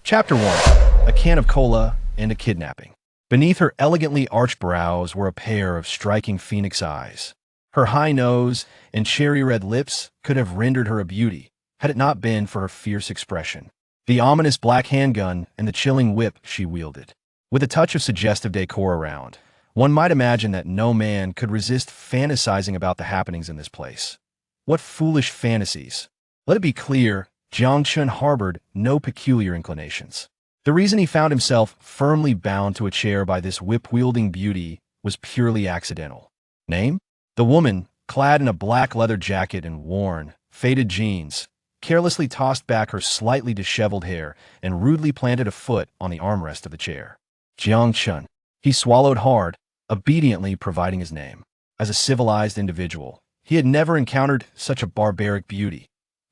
Chapter 1. A Can of Cola and a Kidnapping. Beneath her elegantly arched brows were a pair of striking phoenix eyes. Her high nose and cherry-red lips could have rendered her a beauty, had it not been for her fierce expression. The ominous black handgun and the chilling whip she wielded. With a touch of suggestive decor around, one might imagine that no man could resist fantasizing about the happenings in this place. What foolish fantasies! Let it be clear, Jiang Chen harbored no peculiar inclinations. The reason he found himself firmly bound to a chair by this whip-wielding beauty was purely accidental. Name? The woman, clad in a black leather jacket and worn, faded jeans, carelessly tossed back her slightly disheveled hair and rudely planted a foot on the armrest of the chair. Jiang Chen. He swallowed hard, obediently providing his name. As a civilized individual, he had never encountered such a barbaric beauty.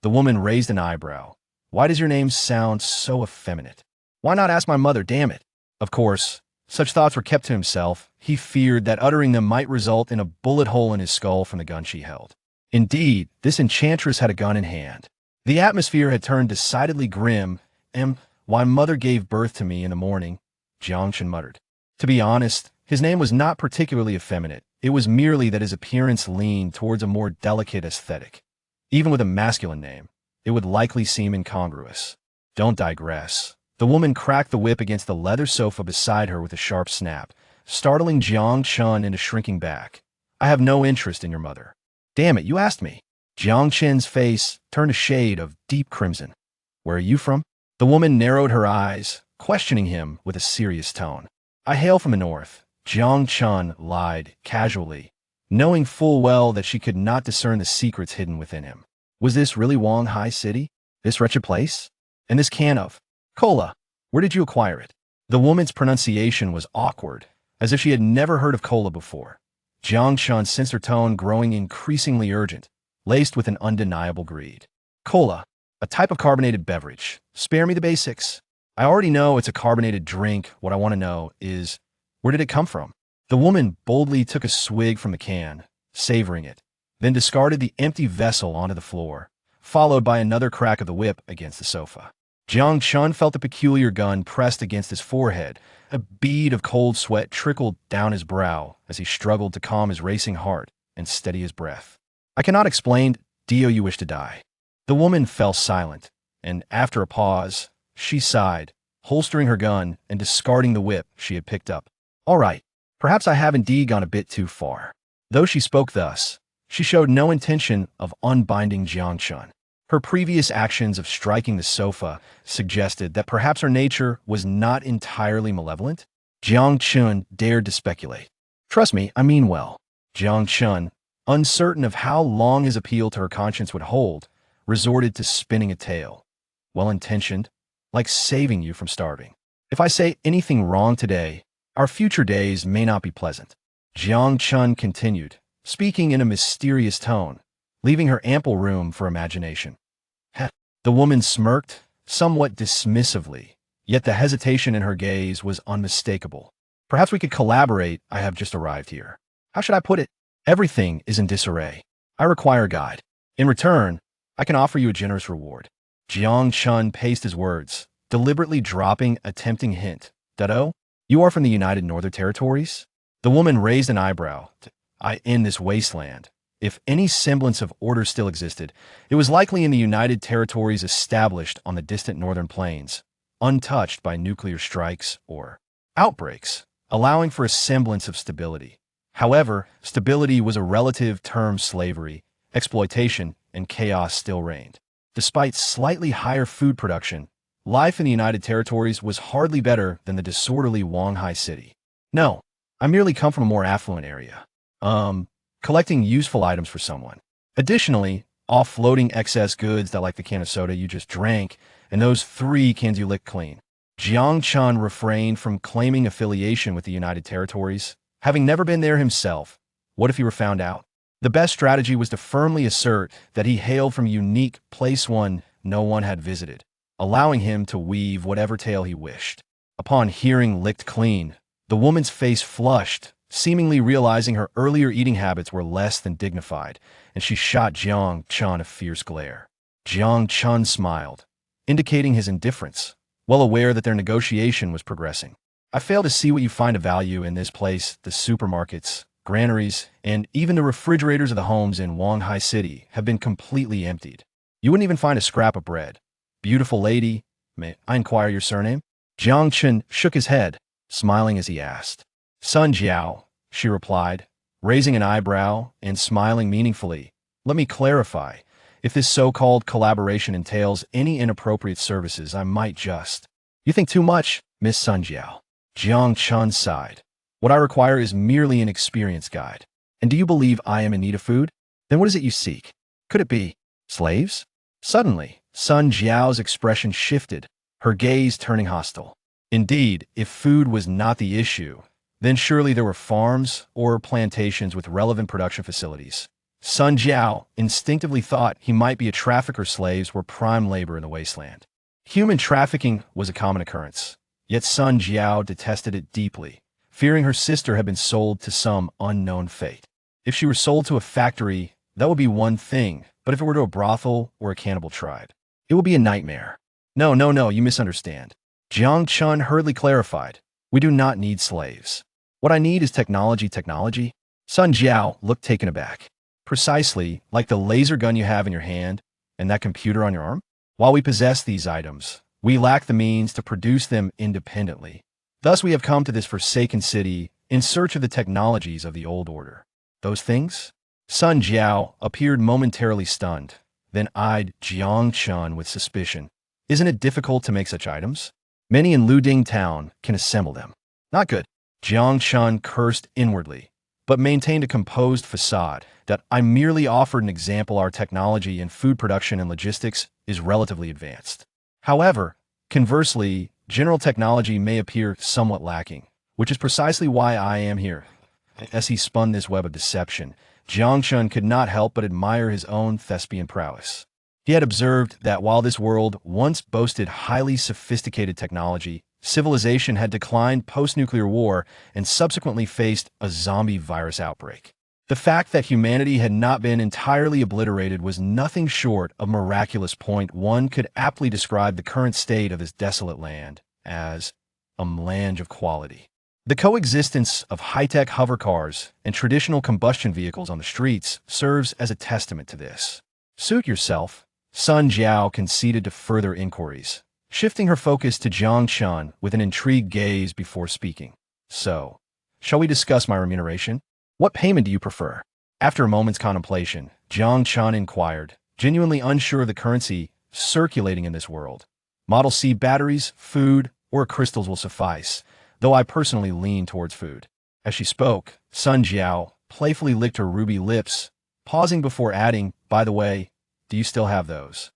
The woman raised an eyebrow. Why does your name sound so effeminate? Why not ask my mother, damn it? Of course, such thoughts were kept to himself. He feared that uttering them might result in a bullet hole in his skull from the gun she held. Indeed, this enchantress had a gun in hand. The atmosphere had turned decidedly grim, and why mother gave birth to me in the morning, Jiang Chen muttered. To be honest, his name was not particularly effeminate. It was merely that his appearance leaned towards a more delicate aesthetic. Even with a masculine name, it would likely seem incongruous. Don't digress. The woman cracked the whip against the leather sofa beside her with a sharp snap, startling Jiang Chen into shrinking back. I have no interest in your mother. Damn it, you asked me. Jiang Chen's face turned a shade of deep crimson. Where are you from? The woman narrowed her eyes, questioning him with a serious tone. I hail from the north. Jiang Chen lied casually, knowing full well that she could not discern the secrets hidden within him. Was this really Wanghai City? This wretched place? And this can of cola, where did you acquire it? The woman's pronunciation was awkward, as if she had never heard of cola before. Jiang Chen sensed her tone growing increasingly urgent, laced with an undeniable greed. Cola, a type of carbonated beverage. Spare me the basics. I already know it's a carbonated drink. What I want to know is, where did it come from? The woman boldly took a swig from the can, savoring it, then discarded the empty vessel onto the floor, followed by another crack of the whip against the sofa. Jiang Chen felt the peculiar gun pressed against his forehead. A bead of cold sweat trickled down his brow as he struggled to calm his racing heart and steady his breath. I cannot explain. Do you wish to die? The woman fell silent, and after a pause, she sighed, holstering her gun and discarding the whip she had picked up. All right, perhaps I have indeed gone a bit too far. Though she spoke thus, she showed no intention of unbinding Jiang Chen. Her previous actions of striking the sofa suggested that perhaps her nature was not entirely malevolent. Jiang Chen dared to speculate. Trust me, I mean well. Jiang Chen, uncertain of how long his appeal to her conscience would hold, resorted to spinning a tale. Well-intentioned, like saving you from starving. If I say anything wrong today, our future days may not be pleasant. Jiang Chen continued, speaking in a mysterious tone, leaving her ample room for imagination. The woman smirked, somewhat dismissively, yet the hesitation in her gaze was unmistakable. Perhaps we could collaborate. I have just arrived here. How should I put it? Everything is in disarray. I require a guide. In return, I can offer you a generous reward. Jiang Chen paced his words, deliberately dropping a tempting hint. Dado, you are from the United Northern Territories? The woman raised an eyebrow. In this wasteland, if any semblance of order still existed, it was likely in the United Territories established on the distant northern plains, untouched by nuclear strikes or outbreaks, allowing for a semblance of stability. However, stability was a relative term. Slavery, exploitation, and chaos still reigned. Despite slightly higher food production, life in the United Territories was hardly better than the disorderly Wanghai City. No, I merely come from a more affluent area. Collecting useful items for someone. Additionally, offloading excess goods that like the can of soda you just drank and those 3 cans you licked clean. Jiang Chen refrained from claiming affiliation with the United Territories, having never been there himself. What if he were found out? The best strategy was to firmly assert that he hailed from a unique place no one had visited, allowing him to weave whatever tale he wished. Upon hearing licked clean, the woman's face flushed, seemingly realizing her earlier eating habits were less than dignified, and she shot Jiang Chen a fierce glare. Jiang Chen smiled, indicating his indifference, well aware that their negotiation was progressing. I fail to see what you find of value in this place. The supermarkets, granaries, and even the refrigerators of the homes in Wanghai City have been completely emptied. You wouldn't even find a scrap of bread. Beautiful lady, may I inquire your surname? Jiang Chen shook his head, smiling as he asked. Sun Jiao, she replied, raising an eyebrow and smiling meaningfully. Let me clarify. If this so-called collaboration entails any inappropriate services, I might just... You think too much, Miss Sun Jiao. Jiang Chen sighed. What I require is merely an experience guide. And do you believe I am in need of food? Then what is it you seek? Could it be slaves? Suddenly, Sun Jiao's expression shifted, her gaze turning hostile. Indeed, if food was not the issue, then surely there were farms or plantations with relevant production facilities. Sun Jiao instinctively thought he might be a trafficker. Slaves were prime labor in the wasteland. Human trafficking was a common occurrence, yet Sun Jiao detested it deeply, fearing her sister had been sold to some unknown fate. If she were sold to a factory, that would be one thing, but if it were to a brothel or a cannibal tribe, it would be a nightmare. No, you misunderstand. Jiang Chen hurriedly clarified. We do not need slaves. What I need is technology. Sun Jiao looked taken aback. Precisely like the laser gun you have in your hand and that computer on your arm? While we possess these items, we lack the means to produce them independently. Thus we have come to this forsaken city in search of the technologies of the old order. Those things? Sun Jiao appeared momentarily stunned, then eyed Jiang Chen with suspicion. Isn't it difficult to make such items? Many in Luding town can assemble them. Not good. Jiang Chen cursed inwardly, but maintained a composed facade that I merely offered an example. Our technology in food production and logistics is relatively advanced. However, conversely, general technology may appear somewhat lacking, which is precisely why I am here. As he spun this web of deception, Jiang Chen could not help but admire his own thespian prowess. He had observed that while this world once boasted highly sophisticated technology, civilization had declined post-nuclear war and subsequently faced a zombie virus outbreak. The fact that humanity had not been entirely obliterated was nothing short of miraculous. One could aptly describe the current state of this desolate land as a melange of quality. The coexistence of high-tech hover cars and traditional combustion vehicles on the streets serves as a testament to this. Suit yourself, Sun Jiao conceded to further inquiries, shifting her focus to Jiang Chen with an intrigued gaze before speaking. So, shall we discuss my remuneration? What payment do you prefer? After a moment's contemplation, Jiang Chen inquired, genuinely unsure of the currency circulating in this world. Model C batteries, food, or crystals will suffice, though I personally lean towards food. As she spoke, Sun Jiao playfully licked her ruby lips, pausing before adding, by the way, do you still have those?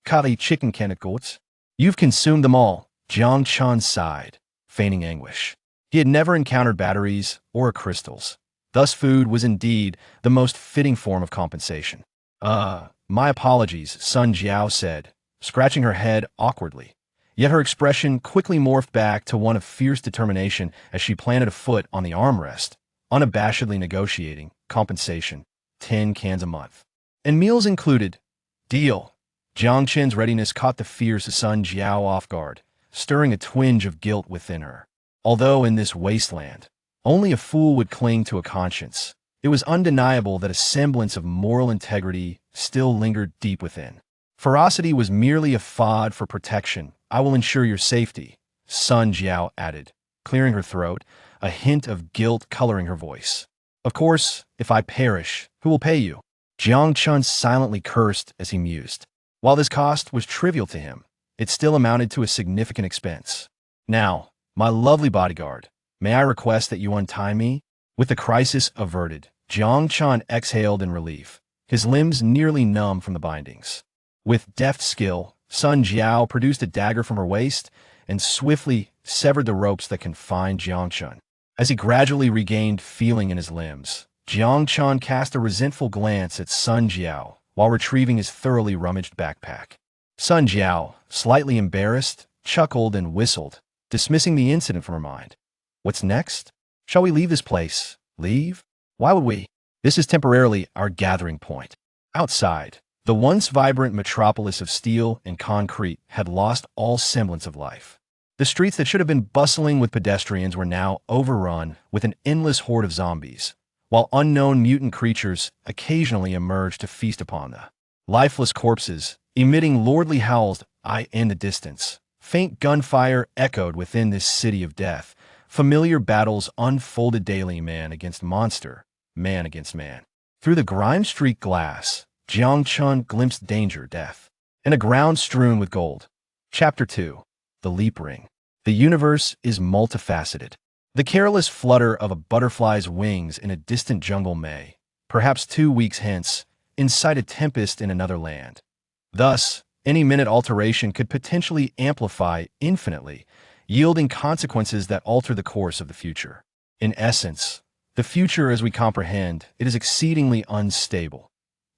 Curry chicken cannots? You've consumed them all, Jiang Chen sighed, feigning anguish. He had never encountered batteries or crystals. Thus food was indeed the most fitting form of compensation. My apologies, Sun Jiao said, scratching her head awkwardly. Yet her expression quickly morphed back to one of fierce determination as she planted a foot on the armrest, unabashedly negotiating compensation, 10 cans a month. And meals included. Deal. Jiang Chen's readiness caught the fierce Sun Jiao off guard, stirring a twinge of guilt within her. Although in this wasteland, only a fool would cling to a conscience, it was undeniable that a semblance of moral integrity still lingered deep within. Ferocity was merely a facade for protection. I will ensure your safety, Sun Jiao added, clearing her throat, a hint of guilt coloring her voice. Of course, if I perish, who will pay you? Jiang Chen silently cursed as he mused. While this cost was trivial to him, it still amounted to a significant expense. Now, my lovely bodyguard, may I request that you untie me? With the crisis averted, Jiang Chen exhaled in relief, his limbs nearly numb from the bindings. With deft skill, Sun Jiao produced a dagger from her waist and swiftly severed the ropes that confined Jiang Chen. As he gradually regained feeling in his limbs, Jiang Chen cast a resentful glance at Sun Jiao while retrieving his thoroughly rummaged backpack. Sun Jiao, slightly embarrassed, chuckled and whistled, dismissing the incident from her mind. What's next? Shall we leave this place? Leave? Why would we? This is temporarily our gathering point. Outside, The once vibrant metropolis of steel and concrete had lost all semblance of life. The streets that should have been bustling with pedestrians were now overrun with an endless horde of zombies, while unknown mutant creatures occasionally emerged to feast upon the lifeless corpses, emitting lordly howls in the distance. Faint gunfire echoed within this city of death. Familiar battles unfolded daily, man against monster, man against man. Through the grime-streaked glass, Jiang Chen glimpsed danger, death, and a ground strewn with gold. Chapter 2. The Leap Ring. The universe is multifaceted. The careless flutter of a butterfly's wings in a distant jungle may, perhaps 2 weeks hence, incite a tempest in another land. Thus, any minute alteration could potentially amplify infinitely, yielding consequences that alter the course of the future. In essence, the future as we comprehend it is exceedingly unstable,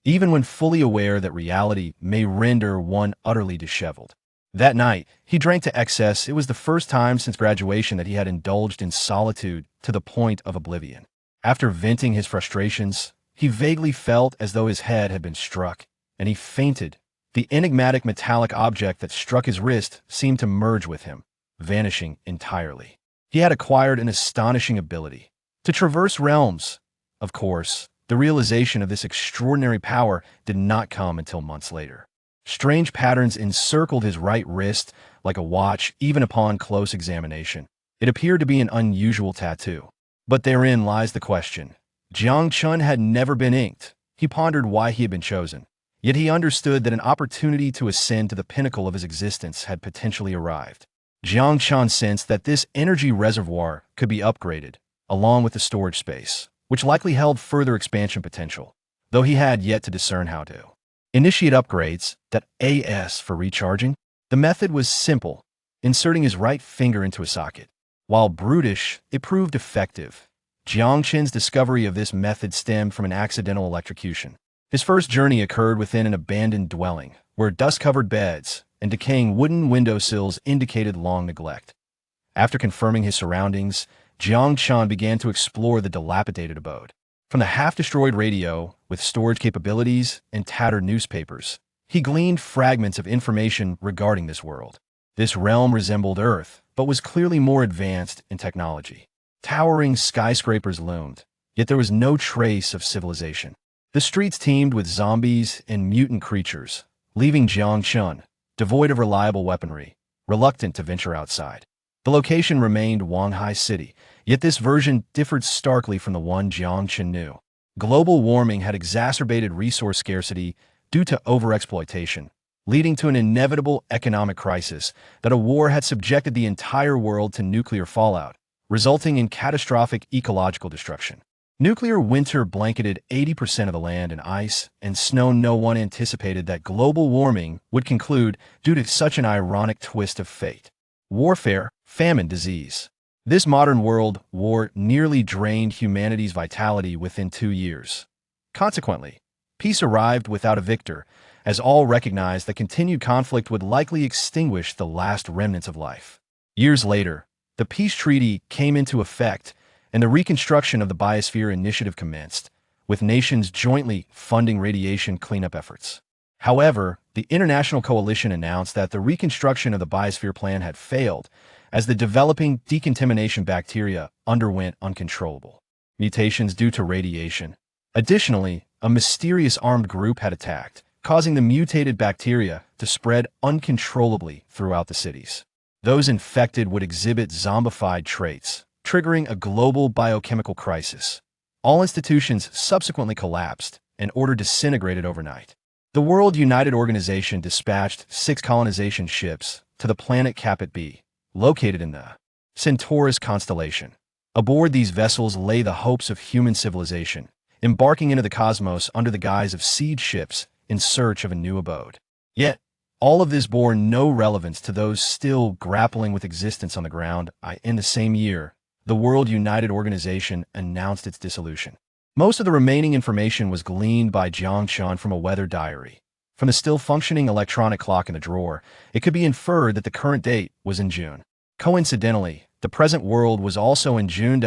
even when fully aware that reality may render one utterly disheveled. That night, he drank to excess. It was the first time since graduation that he had indulged in solitude to the point of oblivion. After venting his frustrations, he vaguely felt as though his head had been struck, and he fainted. The enigmatic metallic object that struck his wrist seemed to merge with him, vanishing entirely. He had acquired an astonishing ability to traverse realms. Of course, the realization of this extraordinary power did not come until months later. Strange patterns encircled his right wrist like a watch. Even upon close examination, it appeared to be an unusual tattoo. But therein lies the question. Jiang Chen had never been inked. He pondered why he had been chosen. Yet he understood that an opportunity to ascend to the pinnacle of his existence had potentially arrived. Jiang Chen sensed that this energy reservoir could be upgraded, along with the storage space, which likely held further expansion potential, though he had yet to discern how to initiate upgrades. AS for recharging. The method was simple, inserting his right finger into a socket. While brutish, it proved effective. Jiang Chen's discovery of this method stemmed from an accidental electrocution. His first journey occurred within an abandoned dwelling, where dust-covered beds and decaying wooden windowsills indicated long neglect. After confirming his surroundings, Jiang Chen began to explore the dilapidated abode. From the half-destroyed radio, with storage capabilities and tattered newspapers, he gleaned fragments of information regarding this world. This realm resembled Earth, but was clearly more advanced in technology. Towering skyscrapers loomed, yet there was no trace of civilization. The streets teemed with zombies and mutant creatures, leaving Jiang Chen, devoid of reliable weaponry, reluctant to venture outside. The location remained Wanghai City, yet this version differed starkly from the one Jiang Chen knew. Global warming had exacerbated resource scarcity due to overexploitation, leading to an inevitable economic crisis. That a war had subjected the entire world to nuclear fallout, resulting in catastrophic ecological destruction. Nuclear winter blanketed 80% of the land in ice and snow. No one anticipated that global warming would conclude due to such an ironic twist of fate. Warfare, famine, disease. This modern world war nearly drained humanity's vitality within 2 years. Consequently, peace arrived without a victor, as all recognized that continued conflict would likely extinguish the last remnants of life. Years later, the peace treaty came into effect, and the reconstruction of the biosphere initiative commenced, with nations jointly funding radiation cleanup efforts. However, the international coalition announced that the reconstruction of the biosphere plan had failed, as the developing decontamination bacteria underwent uncontrollable mutations due to radiation. Additionally, a mysterious armed group had attacked, causing the mutated bacteria to spread uncontrollably throughout the cities. Those infected would exhibit zombified traits, triggering a global biochemical crisis. All institutions subsequently collapsed, and order disintegrated overnight. The World United Organization dispatched 6 colonization ships to the planet Capit B, located in the Centaurus constellation. Aboard these vessels lay the hopes of human civilization, embarking into the cosmos under the guise of siege ships in search of a new abode. Yet, all of this bore no relevance to those still grappling with existence on the ground. In the same year, the World United Organization announced its dissolution. Most of the remaining information was gleaned by Jiang Chen from a weather diary. From the still-functioning electronic clock in the drawer, it could be inferred that the current date was in June. Coincidentally, the present world was also in June.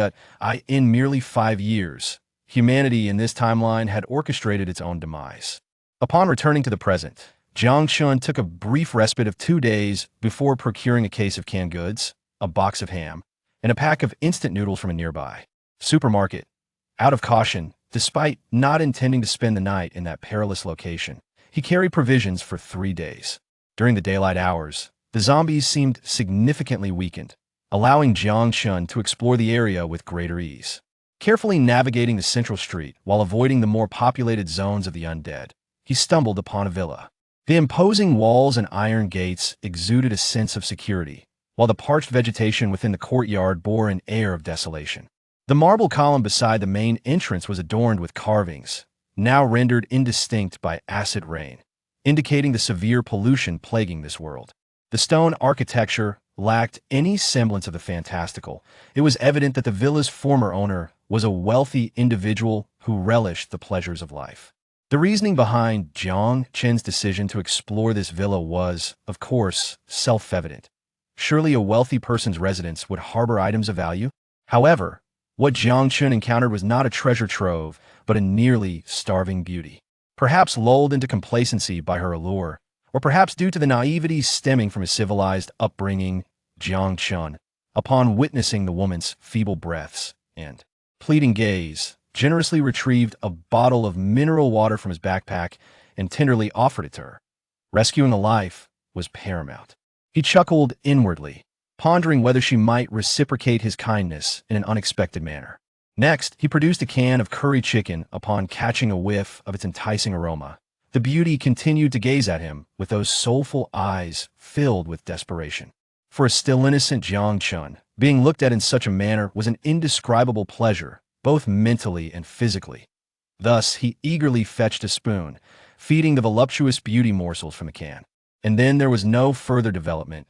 In merely 5 years, humanity in this timeline had orchestrated its own demise. Upon returning to the present, Jiang Chen took a brief respite of 2 days before procuring a case of canned goods, a box of ham, and a pack of instant noodles from a nearby supermarket. Out of caution, despite not intending to spend the night in that perilous location, he carried provisions for 3 days. During the daylight hours, the zombies seemed significantly weakened, allowing Jiang Chen to explore the area with greater ease. Carefully navigating the central street while avoiding the more populated zones of the undead, he stumbled upon a villa. The imposing walls and iron gates exuded a sense of security, while the parched vegetation within the courtyard bore an air of desolation. The marble column beside the main entrance was adorned with carvings, now rendered indistinct by acid rain, indicating the severe pollution plaguing this world. The stone architecture lacked any semblance of the fantastical. It was evident that the villa's former owner was a wealthy individual who relished the pleasures of life. The reasoning behind Jiang Chen's decision to explore this villa was, of course, self-evident. Surely a wealthy person's residence would harbor items of value. However, what Jiang Chen encountered was not a treasure trove, but a nearly starving beauty. Perhaps lulled into complacency by her allure, or perhaps due to the naivety stemming from his civilized upbringing, Jiang Chen, upon witnessing the woman's feeble breaths and pleading gaze, generously retrieved a bottle of mineral water from his backpack and tenderly offered it to her. Rescuing a life was paramount. He chuckled inwardly, pondering whether she might reciprocate his kindness in an unexpected manner. Next, he produced a can of curry chicken upon catching a whiff of its enticing aroma. The beauty continued to gaze at him with those soulful eyes filled with desperation. For a still innocent Jiang Chen, being looked at in such a manner was an indescribable pleasure, both mentally and physically. Thus, he eagerly fetched a spoon, feeding the voluptuous beauty morsels from the can. And then there was no further development.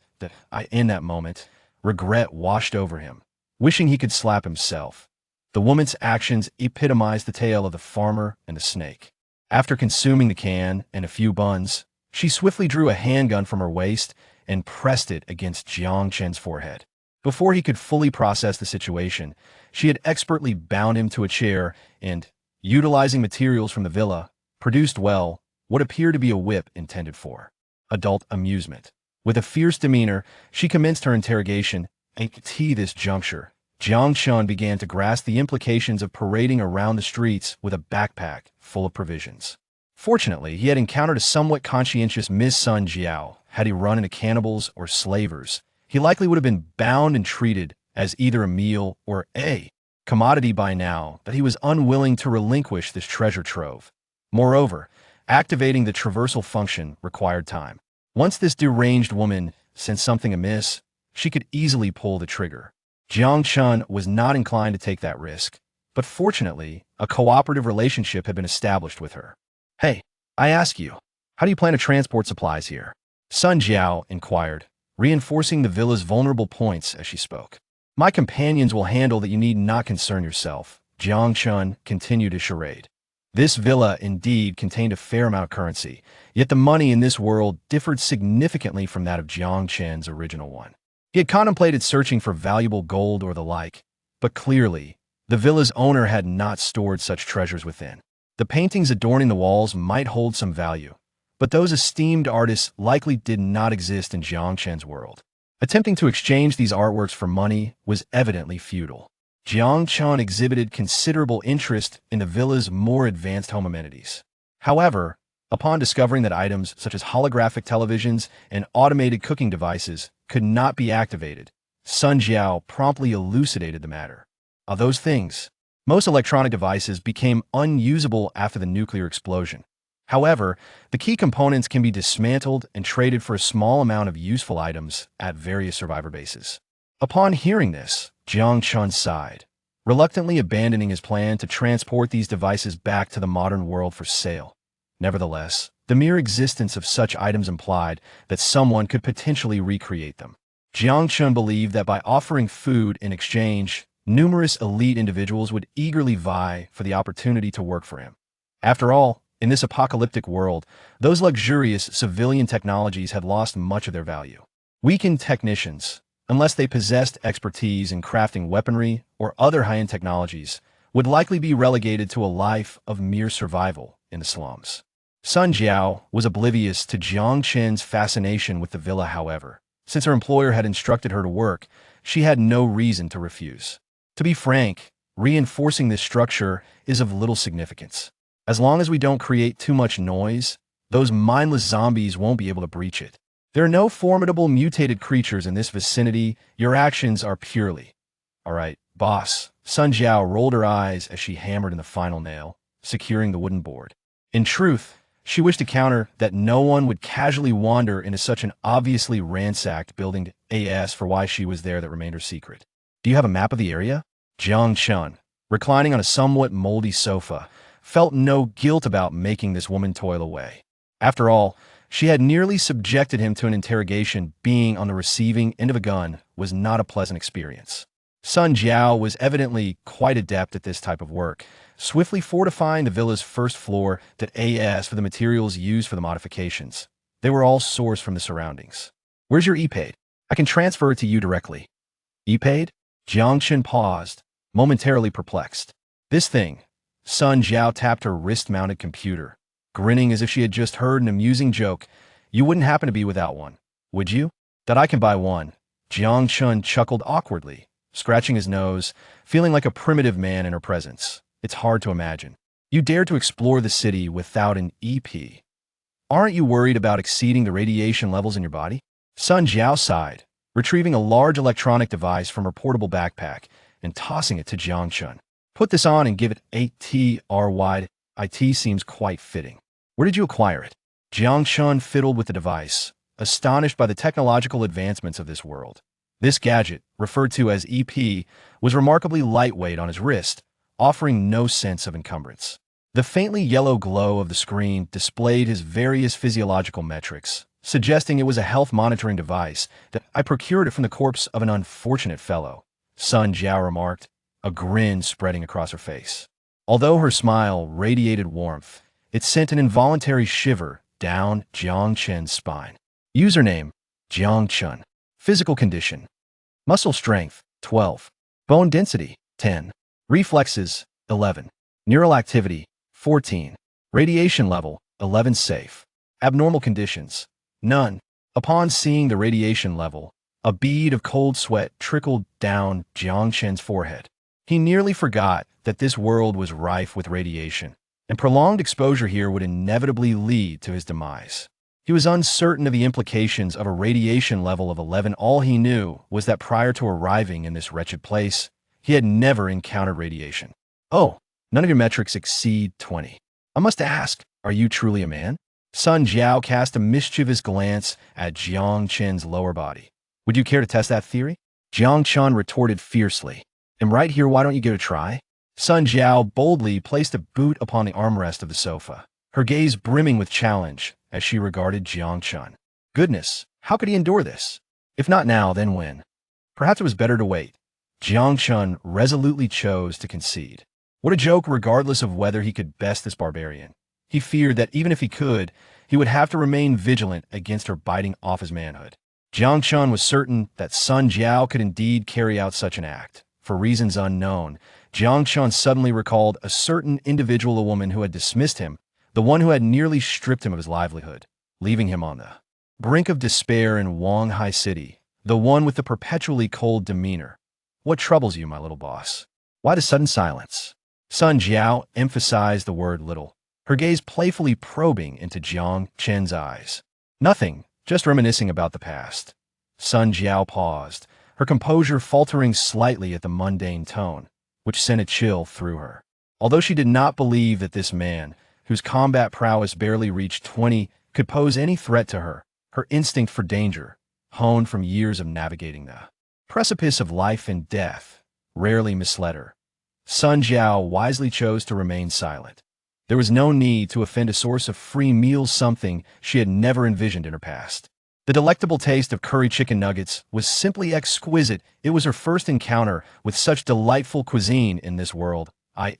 In that moment, regret washed over him, wishing he could slap himself. The woman's actions epitomized the tale of the farmer and the snake. After consuming the can and a few buns, she swiftly drew a handgun from her waist and pressed it against Jiang Chen's forehead. Before he could fully process the situation, she had expertly bound him to a chair and, utilizing materials from the villa, produced what appeared to be a whip intended for adult amusement. With a fierce demeanor, she commenced her interrogation. At this juncture, Jiang Chen began to grasp the implications of parading around the streets with a backpack full of provisions. Fortunately, he had encountered a somewhat conscientious Miss Sun Jiao. Had he run into cannibals or slavers, he likely would have been bound and treated as either a meal or a commodity by now, but he was unwilling to relinquish this treasure trove. Moreover, activating the traversal function required time. Once this deranged woman sensed something amiss, she could easily pull the trigger. Jiang Chen was not inclined to take that risk, but fortunately, a cooperative relationship had been established with her. "Hey, I ask you, how do you plan to transport supplies here?" Sun Jiao inquired, reinforcing the villa's vulnerable points as she spoke. "My companions will handle that, you need not concern yourself," Jiang Chen continued his charade. This villa indeed contained a fair amount of currency, yet the money in this world differed significantly from that of Jiang Chen's original one. He had contemplated searching for valuable gold or the like, but clearly, the villa's owner had not stored such treasures within. The paintings adorning the walls might hold some value, but those esteemed artists likely did not exist in Jiang Chen's world. Attempting to exchange these artworks for money was evidently futile. Jiang Chen exhibited considerable interest in the villa's more advanced home amenities. However, upon discovering that items such as holographic televisions and automated cooking devices could not be activated, Sun Jiao promptly elucidated the matter. Of those things, most electronic devices became unusable after the nuclear explosion. However, the key components can be dismantled and traded for a small amount of useful items at various survivor bases. Upon hearing this, Jiang Chen sighed, reluctantly abandoning his plan to transport these devices back to the modern world for sale. Nevertheless, the mere existence of such items implied that someone could potentially recreate them. Jiang Chen believed that by offering food in exchange, numerous elite individuals would eagerly vie for the opportunity to work for him. After all, in this apocalyptic world, those luxurious civilian technologies had lost much of their value. Weakened technicians, unless they possessed expertise in crafting weaponry or other high-end technologies, would likely be relegated to a life of mere survival in the slums. Sun Jiao was oblivious to Jiang Chen's fascination with the villa, however. Since her employer had instructed her to work, she had no reason to refuse. To be frank, reinforcing this structure is of little significance. As long as we don't create too much noise, those mindless zombies won't be able to breach it. There are no formidable mutated creatures in this vicinity. Your actions are purely. All right, boss. Sun Jiao rolled her eyes as she hammered in the final nail, securing the wooden board. In truth, she wished to counter that no one would casually wander into such an obviously ransacked building. As for why she was there, that remained her secret. Do you have a map of the area? Jiang Chen, reclining on a somewhat moldy sofa, felt no guilt about making this woman toil away. After all, she had nearly subjected him to an interrogation. Being on the receiving end of a gun was not a pleasant experience. Sun Jiao was evidently quite adept at this type of work, swiftly fortifying the villa's first floor. As for the materials used for the modifications, they were all sourced from the surroundings. Where's your e-paid? I can transfer it to you directly. E-paid? Jiang Chen paused, momentarily perplexed. This thing. Sun Jiao tapped her wrist-mounted computer, grinning as if she had just heard an amusing joke. You wouldn't happen to be without one, would you? That I can buy one. Jiang Chen chuckled awkwardly, scratching his nose, feeling like a primitive man in her presence. It's hard to imagine. You dare to explore the city without an EP. Aren't you worried about exceeding the radiation levels in your body? Sun Jiao sighed, retrieving a large electronic device from her portable backpack and tossing it to Jiang Chen. Put this on and give it a TR. IT seems quite fitting. Where did you acquire it? Jiang Chen fiddled with the device, astonished by the technological advancements of this world. This gadget, referred to as EP, was remarkably lightweight on his wrist, offering no sense of encumbrance. The faintly yellow glow of the screen displayed his various physiological metrics, suggesting it was a health monitoring device. That I procured it from the corpse of an unfortunate fellow, Sun Jiao remarked, a grin spreading across her face. Although her smile radiated warmth, it sent an involuntary shiver down Jiang Chen's spine. Username, Jiang Chen. Physical condition, muscle strength, 12. Bone density, 10. Reflexes, 11. Neural activity, 14. Radiation level, 11. Safe. Abnormal conditions, none. Upon seeing the radiation level, a bead of cold sweat trickled down Jiang Chen's forehead. He nearly forgot that this world was rife with radiation, and prolonged exposure here would inevitably lead to his demise. He was uncertain of the implications of a radiation level of 11. All he knew was that prior to arriving in this wretched place, he had never encountered radiation. Oh, none of your metrics exceed 20. I must ask, are you truly a man? Sun Jiao cast a mischievous glance at Jiang Chen's lower body. Would you care to test that theory? Jiang Chen retorted fiercely. I'm right here, why don't you give it a try? Sun Jiao boldly placed a boot upon the armrest of the sofa, her gaze brimming with challenge as she regarded Jiang Chen. Goodness, how could he endure this? If not now, then when? Perhaps it was better to wait. Jiang Chen resolutely chose to concede. What a joke, regardless of whether he could best this barbarian. He feared that even if he could, he would have to remain vigilant against her biting off his manhood. Jiang Chen was certain that Sun Jiao could indeed carry out such an act. For reasons unknown, Jiang Chen suddenly recalled a certain individual, a woman who had dismissed him, the one who had nearly stripped him of his livelihood, leaving him on the brink of despair in Wanghai City, the one with the perpetually cold demeanor. What troubles you, my little boss? Why the sudden silence? Sun Jiao emphasized the word little, her gaze playfully probing into Jiang Chen's eyes. Nothing, just reminiscing about the past. Sun Jiao paused, her composure faltering slightly at the mundane tone, which sent a chill through her. Although she did not believe that this man, whose combat prowess barely reached 20, could pose any threat to her, her instinct for danger, honed from years of navigating the precipice of life and death, rarely misled her. Sun Jiao wisely chose to remain silent. There was no need to offend a source of free meals, something she had never envisioned in her past. The delectable taste of curry chicken nuggets was simply exquisite. It was her first encounter with such delightful cuisine in this world,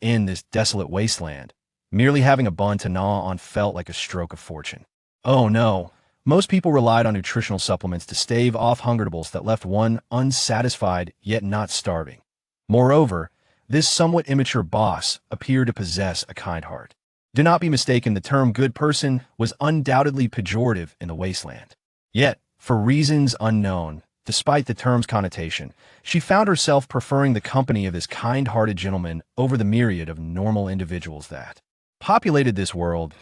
in this desolate wasteland. Merely having a bun to gnaw on felt like a stroke of fortune. Oh no, most people relied on nutritional supplements to stave off hungertables that left one unsatisfied yet not starving. Moreover, this somewhat immature boss appeared to possess a kind heart. Do not be mistaken, the term good person was undoubtedly pejorative in the wasteland. Yet, for reasons unknown, despite the term's connotation, she found herself preferring the company of this kind-hearted gentleman over the myriad of normal individuals that populated this world.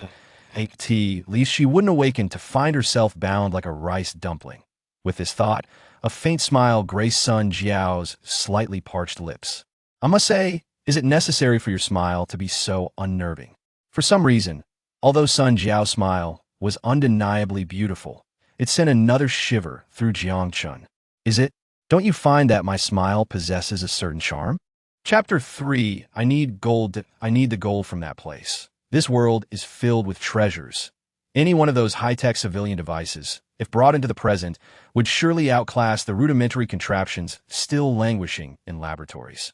At least she wouldn't awaken to find herself bound like a rice dumpling. With this thought, a faint smile graced Sun Jiao's slightly parched lips. I must say, is it necessary for your smile to be so unnerving? For some reason, although Sun Jiao's smile was undeniably beautiful, it sent another shiver through Jiang Chen. Is it? Don't you find that my smile possesses a certain charm? Chapter 3. I need gold. I need the gold from that place. This world is filled with treasures. Any one of those high-tech civilian devices, if brought into the present, would surely outclass the rudimentary contraptions still languishing in laboratories.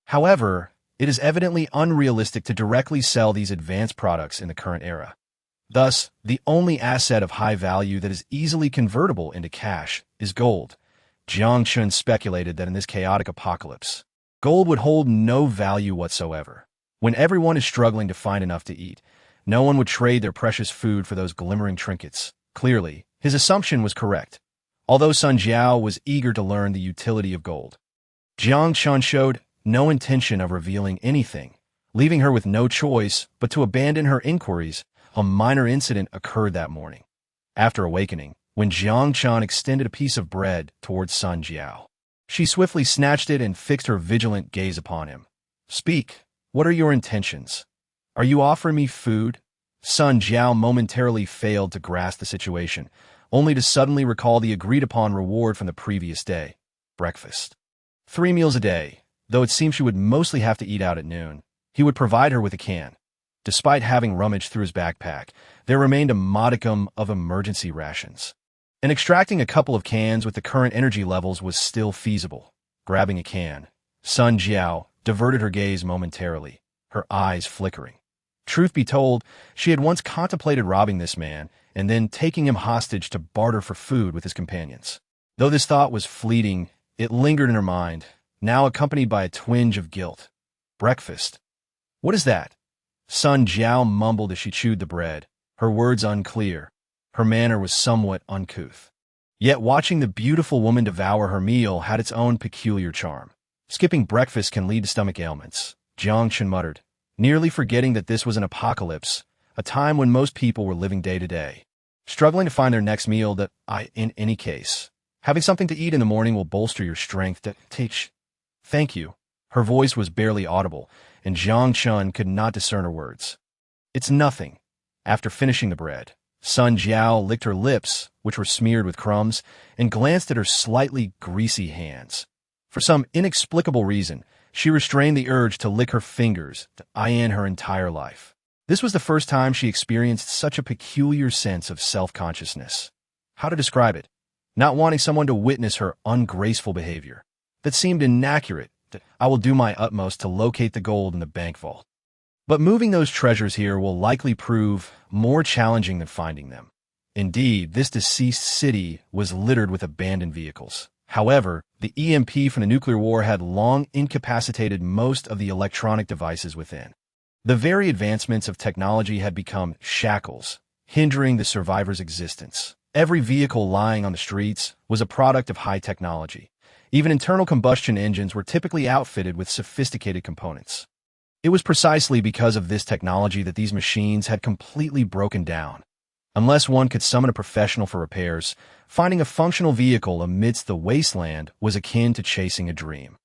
However, it is evidently unrealistic to directly sell these advanced products in the current era. Thus, the only asset of high value that is easily convertible into cash is gold. Jiang Chen speculated that in this chaotic apocalypse, gold would hold no value whatsoever. When everyone is struggling to find enough to eat, no one would trade their precious food for those glimmering trinkets. Clearly, his assumption was correct, although Sun Jiao was eager to learn the utility of gold. Jiang Chen showed no intention of revealing anything, leaving her with no choice but to abandon her inquiries. A minor incident occurred that morning. After awakening, when Jiang Chen extended a piece of bread towards Sun Jiao, she swiftly snatched it and fixed her vigilant gaze upon him. Speak. What are your intentions? Are you offering me food? Sun Jiao momentarily failed to grasp the situation, only to suddenly recall the agreed-upon reward from the previous day, breakfast. 3 meals a day, though it seemed she would mostly have to eat out at noon. He would provide her with a can. Despite having rummaged through his backpack, there remained a modicum of emergency rations. And extracting a couple of cans with the current energy levels was still feasible. Grabbing a can, Sun Jiao diverted her gaze momentarily, her eyes flickering. Truth be told, she had once contemplated robbing this man and then taking him hostage to barter for food with his companions. Though this thought was fleeting, it lingered in her mind, now accompanied by a twinge of guilt. Breakfast. What is that? Sun Jiao mumbled as she chewed the bread, her words unclear. Her manner was somewhat uncouth. Yet watching the beautiful woman devour her meal had its own peculiar charm. Skipping breakfast can lead to stomach ailments, Jiang Chen muttered, nearly forgetting that this was an apocalypse, a time when most people were living day to day, struggling to find their next meal. In any case, having something to eat in the morning will bolster your strength to teach. Thank you. Her voice was barely audible, and Jiang Chen could not discern her words. It's nothing. After finishing the bread, Sun Jiao licked her lips, which were smeared with crumbs, and glanced at her slightly greasy hands. For some inexplicable reason, she restrained the urge to lick her fingers to akin her entire life. This was the first time she experienced such a peculiar sense of self-consciousness. How to describe it? Not wanting someone to witness her ungraceful behavior. That seemed inaccurate. I will do my utmost to locate the gold in the bank vault. But moving those treasures here will likely prove more challenging than finding them. Indeed, this deceased city was littered with abandoned vehicles. However, the EMP from the nuclear war had long incapacitated most of the electronic devices within. The very advancements of technology had become shackles, hindering the survivors' existence. Every vehicle lying on the streets was a product of high technology. Even internal combustion engines were typically outfitted with sophisticated components. It was precisely because of this technology that these machines had completely broken down. Unless one could summon a professional for repairs, finding a functional vehicle amidst the wasteland was akin to chasing a dream.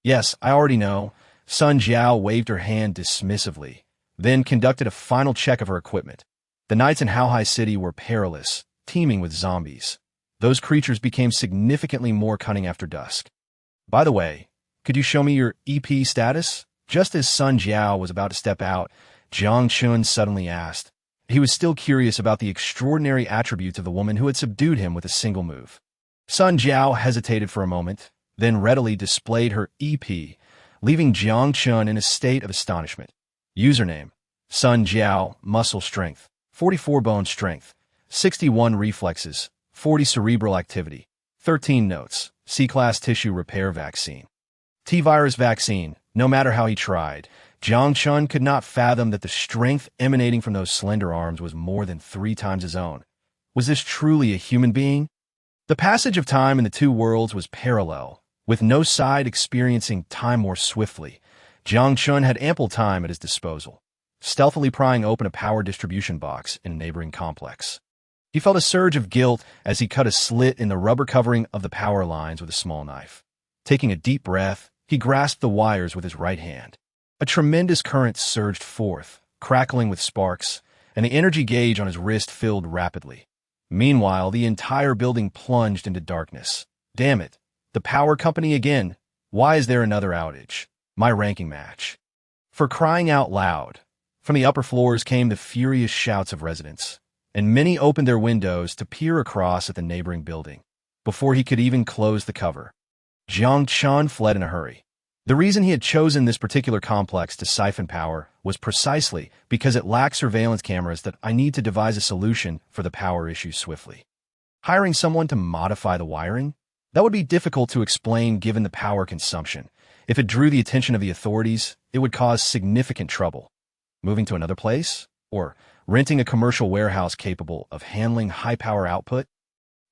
Yes, I already know. Sun Jiao waved her hand dismissively, then conducted a final check of her equipment. The nights in Haohai City were perilous, teeming with zombies. Those creatures became significantly more cunning after dusk. By the way, could you show me your EP status? Just as Sun Jiao was about to step out, Jiang Chen suddenly asked. He was still curious about the extraordinary attributes of the woman who had subdued him with a single move. Sun Jiao hesitated for a moment, then readily displayed her EP, leaving Jiang Chen in a state of astonishment. Username: Sun Jiao, muscle strength, 44 bone strength, 61 reflexes, 40 cerebral activity, 13 notes, C-class tissue repair vaccine. T-virus vaccine, no matter how he tried, Jiang Chen could not fathom that the strength emanating from those slender arms was more than 3 times his own. Was this truly a human being? The passage of time in the two worlds was parallel, with no side experiencing time more swiftly. Jiang Chen had ample time at his disposal, stealthily prying open a power distribution box in a neighboring complex. He felt a surge of guilt as he cut a slit in the rubber covering of the power lines with a small knife. Taking a deep breath, he grasped the wires with his right hand. A tremendous current surged forth, crackling with sparks, and the energy gauge on his wrist filled rapidly. Meanwhile, the entire building plunged into darkness. Damn it! The power company again! Why is there another outage? My ranking match. For crying out loud! From the upper floors came the furious shouts of residents, and many opened their windows to peer across at the neighboring building. Before he could even close the cover, Jiang Chen fled in a hurry. The reason he had chosen this particular complex to siphon power was precisely because it lacked surveillance cameras that I need to devise a solution for the power issue swiftly. Hiring someone to modify the wiring? That would be difficult to explain given the power consumption. If it drew the attention of the authorities, it would cause significant trouble. Moving to another place? Or renting a commercial warehouse capable of handling high power output?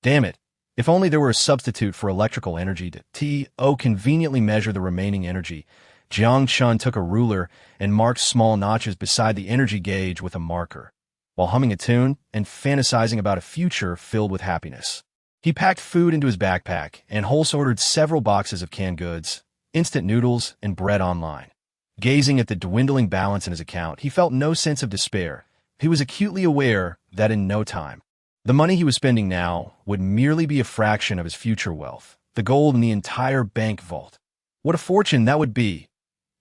Damn it! If only there were a substitute for electrical energy to conveniently measure the remaining energy. Jiang Chen took a ruler and marked small notches beside the energy gauge with a marker, while humming a tune and fantasizing about a future filled with happiness. He packed food into his backpack and wholesale-ordered several boxes of canned goods, instant noodles, and bread online. Gazing at the dwindling balance in his account, he felt no sense of despair. He was acutely aware that in no time, the money he was spending now would merely be a fraction of his future wealth, the gold in the entire bank vault. What a fortune that would be,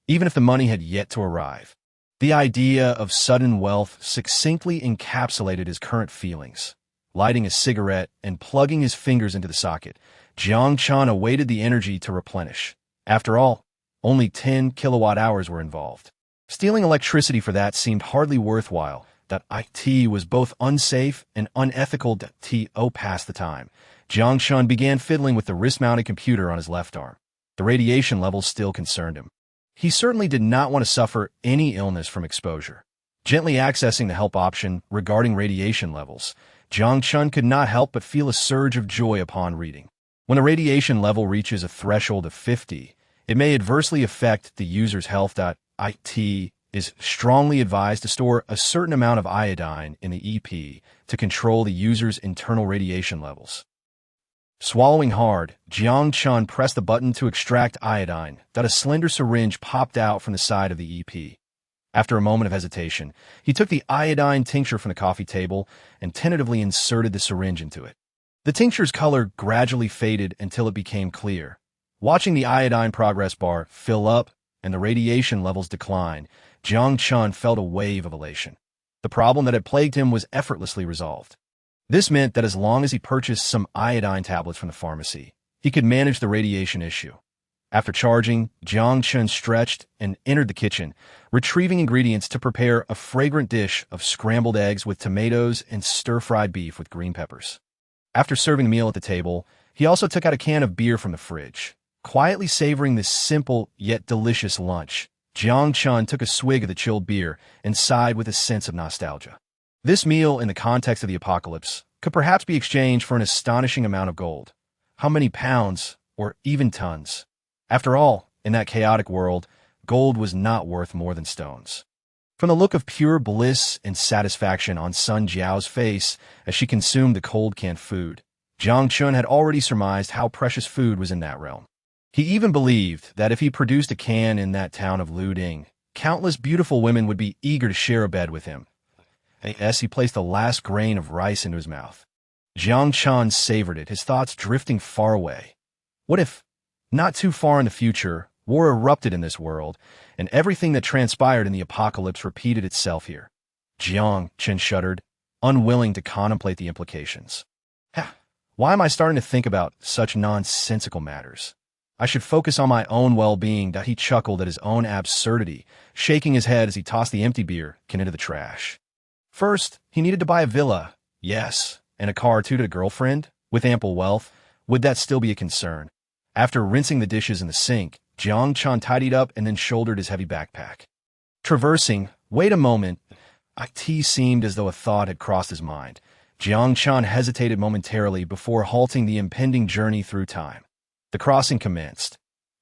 even if the money had yet to arrive. The idea of sudden wealth succinctly encapsulated his current feelings. Lighting a cigarette and plugging his fingers into the socket, Jiang Chen awaited the energy to replenish. After all, only 10 kilowatt-hours were involved. Stealing electricity for that seemed hardly worthwhile. That it was both unsafe and unethical to pass the time. Jiang Chen began fiddling with the wrist-mounted computer on his left arm. The radiation levels still concerned him. He certainly did not want to suffer any illness from exposure. Gently accessing the help option regarding radiation levels, Jiang Chen could not help but feel a surge of joy upon reading. When the radiation level reaches a threshold of 50, it may adversely affect the user's health. It is strongly advised to store a certain amount of iodine in the EP to control the user's internal radiation levels. Swallowing hard, Jiang Chen pressed the button to extract iodine. A slender syringe popped out from the side of the EP. After a moment of hesitation, he took the iodine tincture from the coffee table and tentatively inserted the syringe into it. The tincture's color gradually faded until it became clear. Watching the iodine progress bar fill up and the radiation levels decline, Jiang Chen felt a wave of elation. The problem that had plagued him was effortlessly resolved. This meant that as long as he purchased some iodine tablets from the pharmacy, he could manage the radiation issue. After charging, Jiang Chen stretched and entered the kitchen, retrieving ingredients to prepare a fragrant dish of scrambled eggs with tomatoes and stir-fried beef with green peppers. After serving the meal at the table, he also took out a can of beer from the fridge. Quietly savoring this simple yet delicious lunch, Jiang Chen took a swig of the chilled beer and sighed with a sense of nostalgia. This meal, in the context of the apocalypse, could perhaps be exchanged for an astonishing amount of gold. How many pounds, or even tons? After all, in that chaotic world, gold was not worth more than stones. From the look of pure bliss and satisfaction on Sun Jiao's face as she consumed the cold canned food, Jiang Chen had already surmised how precious food was in that realm. He even believed that if he produced a can in that town of Luding, countless beautiful women would be eager to share a bed with him. As he placed the last grain of rice into his mouth, Jiang Chen savored it, his thoughts drifting far away. What if, not too far in the future, war erupted in this world, and everything that transpired in the apocalypse repeated itself here? Jiang Chen shuddered, unwilling to contemplate the implications. Why am I starting to think about such nonsensical matters? I should focus on my own well-being. He chuckled at his own absurdity, shaking his head as he tossed the empty beer can into the trash. First, he needed to buy a villa, yes, and a car too to a girlfriend. With ample wealth, would that still be a concern? After rinsing the dishes in the sink, Jiang Chen tidied up and then shouldered his heavy backpack. Traversing, wait a moment. It seemed as though a thought had crossed his mind. Jiang Chen hesitated momentarily before halting the impending journey through time. The crossing commenced.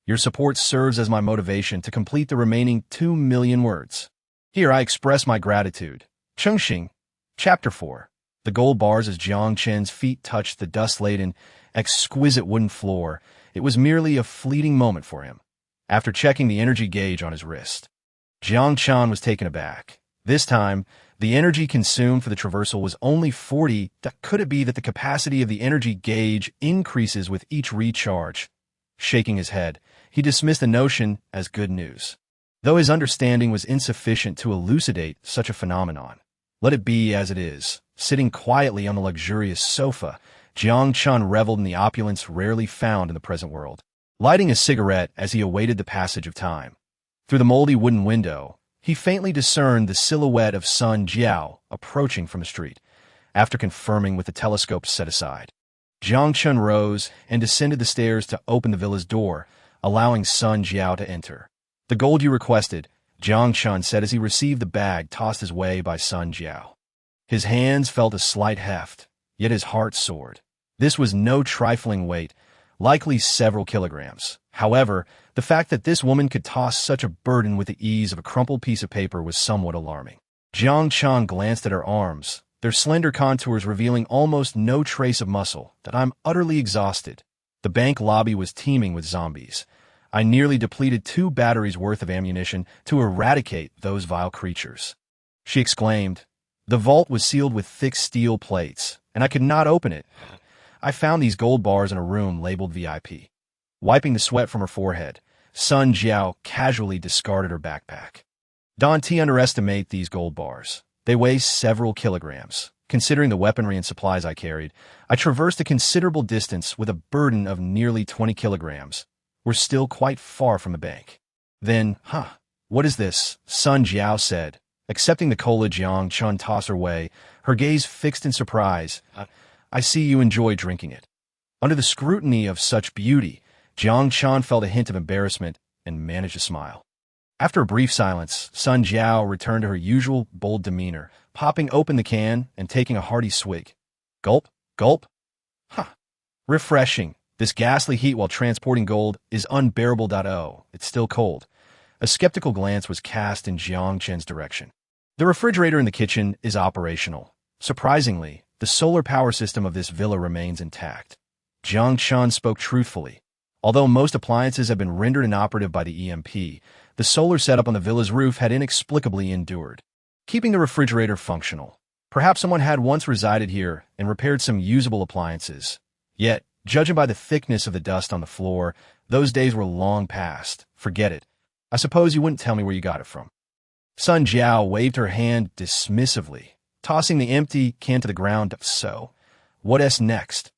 Your support serves as my motivation to complete the remaining 2 million words. Here I express my gratitude. Chengxing, Chapter 4. The gold bars as Jiang Chen's feet touched the dust-laden, exquisite wooden floor. It was merely a fleeting moment for him. After checking the energy gauge on his wrist, Jiang Chen was taken aback. This time, the energy consumed for the traversal was only 40. Could it be that the capacity of the energy gauge increases with each recharge? Shaking his head, he dismissed the notion as good news, though his understanding was insufficient to elucidate such a phenomenon. Let it be as it is. Sitting quietly on the luxurious sofa, Jiang Chen reveled in the opulence rarely found in the present world, lighting a cigarette as he awaited the passage of time. Through the moldy wooden window, he faintly discerned the silhouette of Sun Jiao approaching from the street. After confirming with the telescope set aside, Jiang Chen rose and descended the stairs to open the villa's door, allowing Sun Jiao to enter. The gold you requested, Jiang Chen said as he received the bag tossed his way by Sun Jiao. His hands felt a slight heft, yet his heart soared. This was no trifling weight, likely several kilograms. However, the fact that this woman could toss such a burden with the ease of a crumpled piece of paper was somewhat alarming. Jiang Chen glanced at her arms, their slender contours revealing almost no trace of muscle. That I'm utterly exhausted. The bank lobby was teeming with zombies. I nearly depleted 2 batteries worth of ammunition to eradicate those vile creatures. She exclaimed. The vault was sealed with thick steel plates, and I could not open it. I found these gold bars in a room labeled VIP. Wiping the sweat from her forehead, Sun Jiao casually discarded her backpack. Don't underestimate these gold bars. They weigh several kilograms. Considering the weaponry and supplies I carried, I traversed a considerable distance with a burden of nearly 20 kilograms. We're still quite far from the bank. Then, what is this? Sun Jiao said. Accepting the cola Jiang Chen tossed her way, her gaze fixed in surprise. I see you enjoy drinking it. Under the scrutiny of such beauty, Jiang Chen felt a hint of embarrassment and managed to smile. After a brief silence, Sun Jiao returned to her usual bold demeanor, popping open the can and taking a hearty swig. Gulp, gulp. Refreshing. This ghastly heat while transporting gold is unbearable. It's still cold. A skeptical glance was cast in Jiang Chen's direction. The refrigerator in the kitchen is operational. Surprisingly, the solar power system of this villa remains intact. Jiang Chen spoke truthfully. Although most appliances have been rendered inoperative by the EMP, the solar setup on the villa's roof had inexplicably endured, keeping the refrigerator functional. Perhaps someone had once resided here and repaired some usable appliances. Yet, judging by the thickness of the dust on the floor, those days were long past. Forget it. I suppose you wouldn't tell me where you got it from. Sun Jiao waved her hand dismissively, tossing the empty can to the ground. So, what's next?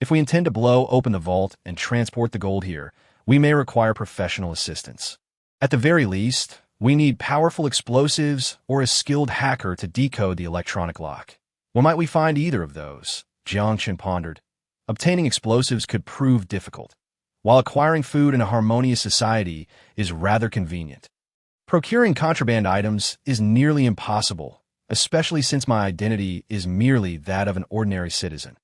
If we intend to blow open the vault and transport the gold here, we may require professional assistance. At the very least, we need powerful explosives or a skilled hacker to decode the electronic lock. Where might we find either of those? Jiang Chen pondered. Obtaining explosives could prove difficult, while acquiring food in a harmonious society is rather convenient. Procuring contraband items is nearly impossible, especially since my identity is merely that of an ordinary citizen.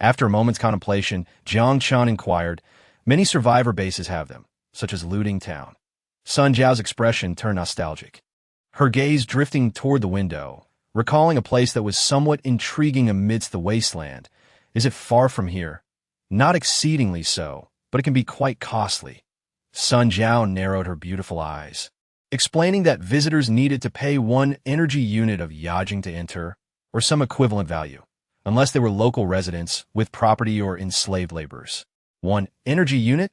After a moment's contemplation, Jiang Chen inquired, many survivor bases have them, such as Looting Town. Sun Jiao's expression turned nostalgic, her gaze drifting toward the window, recalling a place that was somewhat intriguing amidst the wasteland. Is it far from here? Not exceedingly so, but it can be quite costly. Sun Jiao narrowed her beautiful eyes, explaining that visitors needed to pay 1 energy unit of yajing to enter, or some equivalent value, unless they were local residents with property or enslaved laborers. 1 energy unit?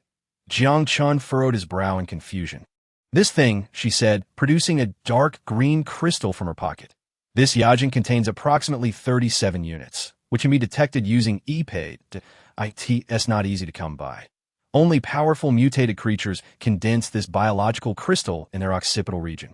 Jiang Chen furrowed his brow in confusion. This thing, she said, producing a dark green crystal from her pocket. This yajing contains approximately 37 units, which can be detected using e-paid. It's not easy to come by. Only powerful mutated creatures condense this biological crystal in their occipital region.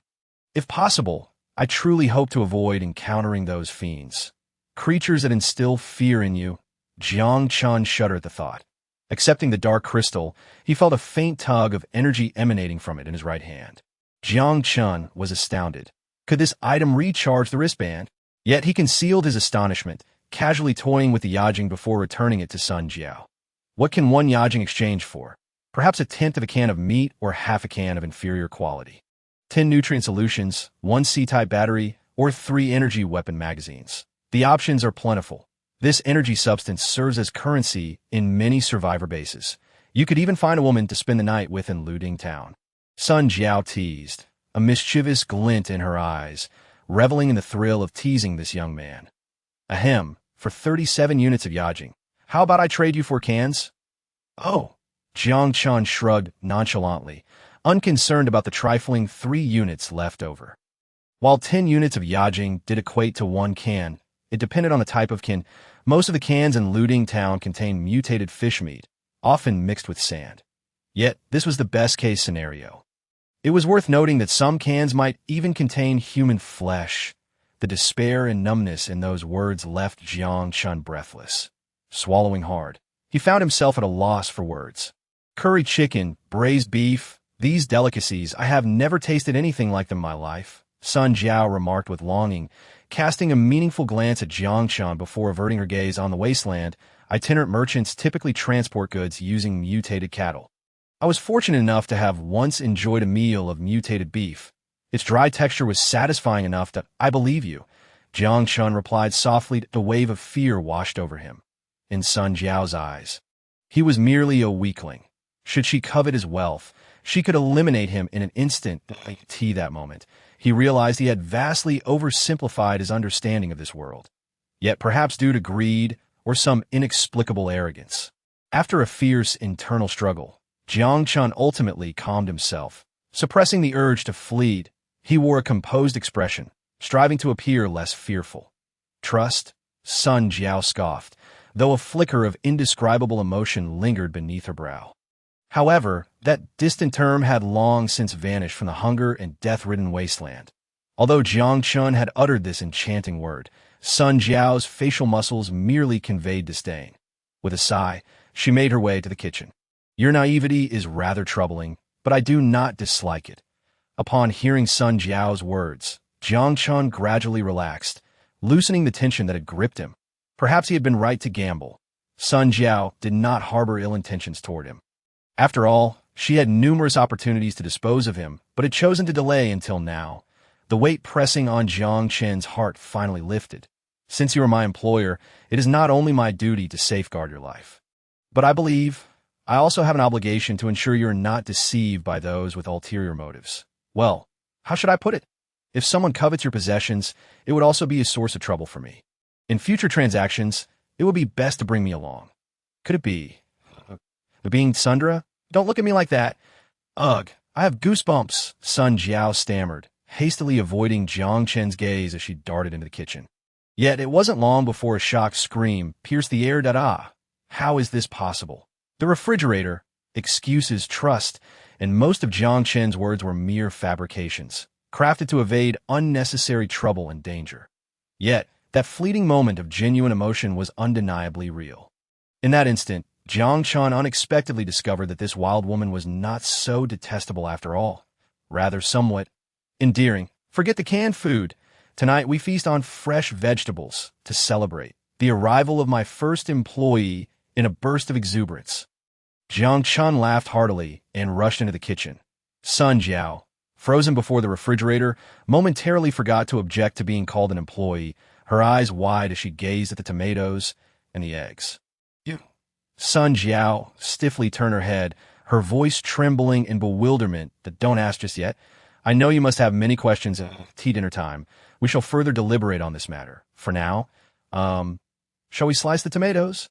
If possible, I truly hope to avoid encountering those fiends. Creatures that instill fear in you. Jiang Chen shuddered at the thought. Accepting the dark crystal, he felt a faint tug of energy emanating from it in his right hand. Jiang Chen was astounded. Could this item recharge the wristband? Yet he concealed his astonishment, casually toying with the Yajing before returning it to Sun Jiao. What can one Yajing exchange for? Perhaps a tenth of a can of meat or half a can of inferior quality. 10 nutrient solutions, 1 C-type battery, or 3 energy weapon magazines. The options are plentiful. This energy substance serves as currency in many survivor bases. You could even find a woman to spend the night with in Luding Town. Sun Jiao teased, a mischievous glint in her eyes, reveling in the thrill of teasing this young man. Ahem, for 37 units of Yajing. How about I trade you 4 cans? Oh, Jiang Chen shrugged nonchalantly, unconcerned about the trifling 3 units left over. While 10 units of Yajing did equate to 1 can, it depended on the type of kin. Most of the cans in Luding Town contained mutated fish meat, often mixed with sand. Yet, this was the best-case scenario. It was worth noting that some cans might even contain human flesh. The despair and numbness in those words left Jiang Chen breathless. Swallowing hard, he found himself at a loss for words. Curry chicken, braised beef, these delicacies, I have never tasted anything like them in my life, Sun Jiao remarked with longing, casting a meaningful glance at Jiang Chen before averting her gaze on the wasteland. Itinerant merchants typically transport goods using mutated cattle. I was fortunate enough to have once enjoyed a meal of mutated beef. Its dry texture was satisfying enough that I believe you, Jiang Chen replied softly. A wave of fear washed over him. In Sun Jiao's eyes, he was merely a weakling. Should she covet his wealth, she could eliminate him in an instant. That moment, he realized he had vastly oversimplified his understanding of this world. Yet perhaps due to greed or some inexplicable arrogance. After a fierce internal struggle, Jiang Chen ultimately calmed himself. Suppressing the urge to flee, he wore a composed expression, striving to appear less fearful. Trust? Sun Jiao scoffed, though a flicker of indescribable emotion lingered beneath her brow. However, that distant term had long since vanished from the hunger and death-ridden wasteland. Although Jiang Chen had uttered this enchanting word, Sun Jiao's facial muscles merely conveyed disdain. With a sigh, she made her way to the kitchen. Your naivety is rather troubling, but I do not dislike it. Upon hearing Sun Jiao's words, Jiang Chen gradually relaxed, loosening the tension that had gripped him. Perhaps he had been right to gamble. Sun Jiao did not harbor ill intentions toward him. After all, she had numerous opportunities to dispose of him, but had chosen to delay until now. The weight pressing on Jiang Chen's heart finally lifted. Since you are my employer, it is not only my duty to safeguard your life, but I believe I also have an obligation to ensure you are not deceived by those with ulterior motives. Well, how should I put it? If someone covets your possessions, it would also be a source of trouble for me. In future transactions, it would be best to bring me along. Could it be the being Sundra? Don't look at me like that. Ugh, I have goosebumps, Sun Jiao stammered, hastily avoiding Jiang Chen's gaze as she darted into the kitchen. Yet it wasn't long before a shocked scream pierced the air. How is this possible? The refrigerator, excuses, trust, and most of Jiang Chen's words were mere fabrications, crafted to evade unnecessary trouble and danger. Yet, that fleeting moment of genuine emotion was undeniably real. In that instant, Jiang Chen unexpectedly discovered that this wild woman was not so detestable after all, rather somewhat endearing. Forget the canned food. Tonight we feast on fresh vegetables to celebrate the arrival of my first employee in a burst of exuberance. Jiang Chen laughed heartily and rushed into the kitchen. Sun Jiao, frozen before the refrigerator, momentarily forgot to object to being called an employee, her eyes wide as she gazed at the tomatoes and the eggs. Sun Jiao stiffly turned her head, her voice trembling in bewilderment. Don't ask just yet. I know you must have many questions at tea dinner time. We shall further deliberate on this matter. For now, shall we slice the tomatoes?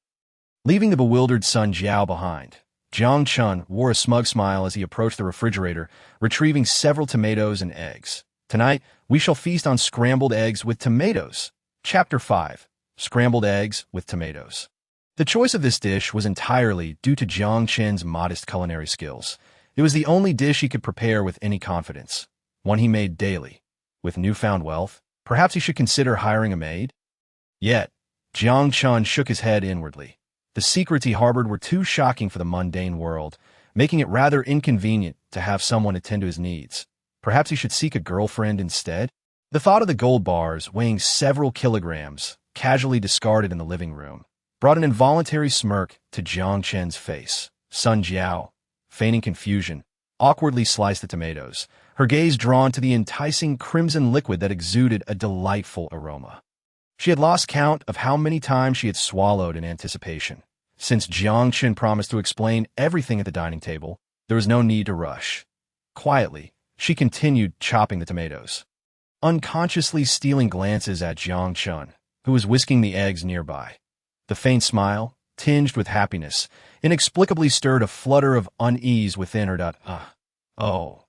Leaving the bewildered Sun Jiao behind, Jiang Chen wore a smug smile as he approached the refrigerator, retrieving several tomatoes and eggs. Tonight, we shall feast on scrambled eggs with tomatoes. Chapter 5. Scrambled eggs with tomatoes. The choice of this dish was entirely due to Jiang Chen's modest culinary skills. It was the only dish he could prepare with any confidence, one he made daily. With newfound wealth, perhaps he should consider hiring a maid? Yet, Jiang Chen shook his head inwardly. The secrets he harbored were too shocking for the mundane world, making it rather inconvenient to have someone attend to his needs. Perhaps he should seek a girlfriend instead? The thought of the gold bars, weighing several kilograms, casually discarded in the living room, brought an involuntary smirk to Jiang Chen's face. Sun Jiao, feigning confusion, awkwardly sliced the tomatoes, her gaze drawn to the enticing crimson liquid that exuded a delightful aroma. She had lost count of how many times she had swallowed in anticipation. Since Jiang Chen promised to explain everything at the dining table, there was no need to rush. Quietly, she continued chopping the tomatoes, unconsciously stealing glances at Jiang Chen, who was whisking the eggs nearby. The faint smile, tinged with happiness, inexplicably stirred a flutter of unease within her. Oh.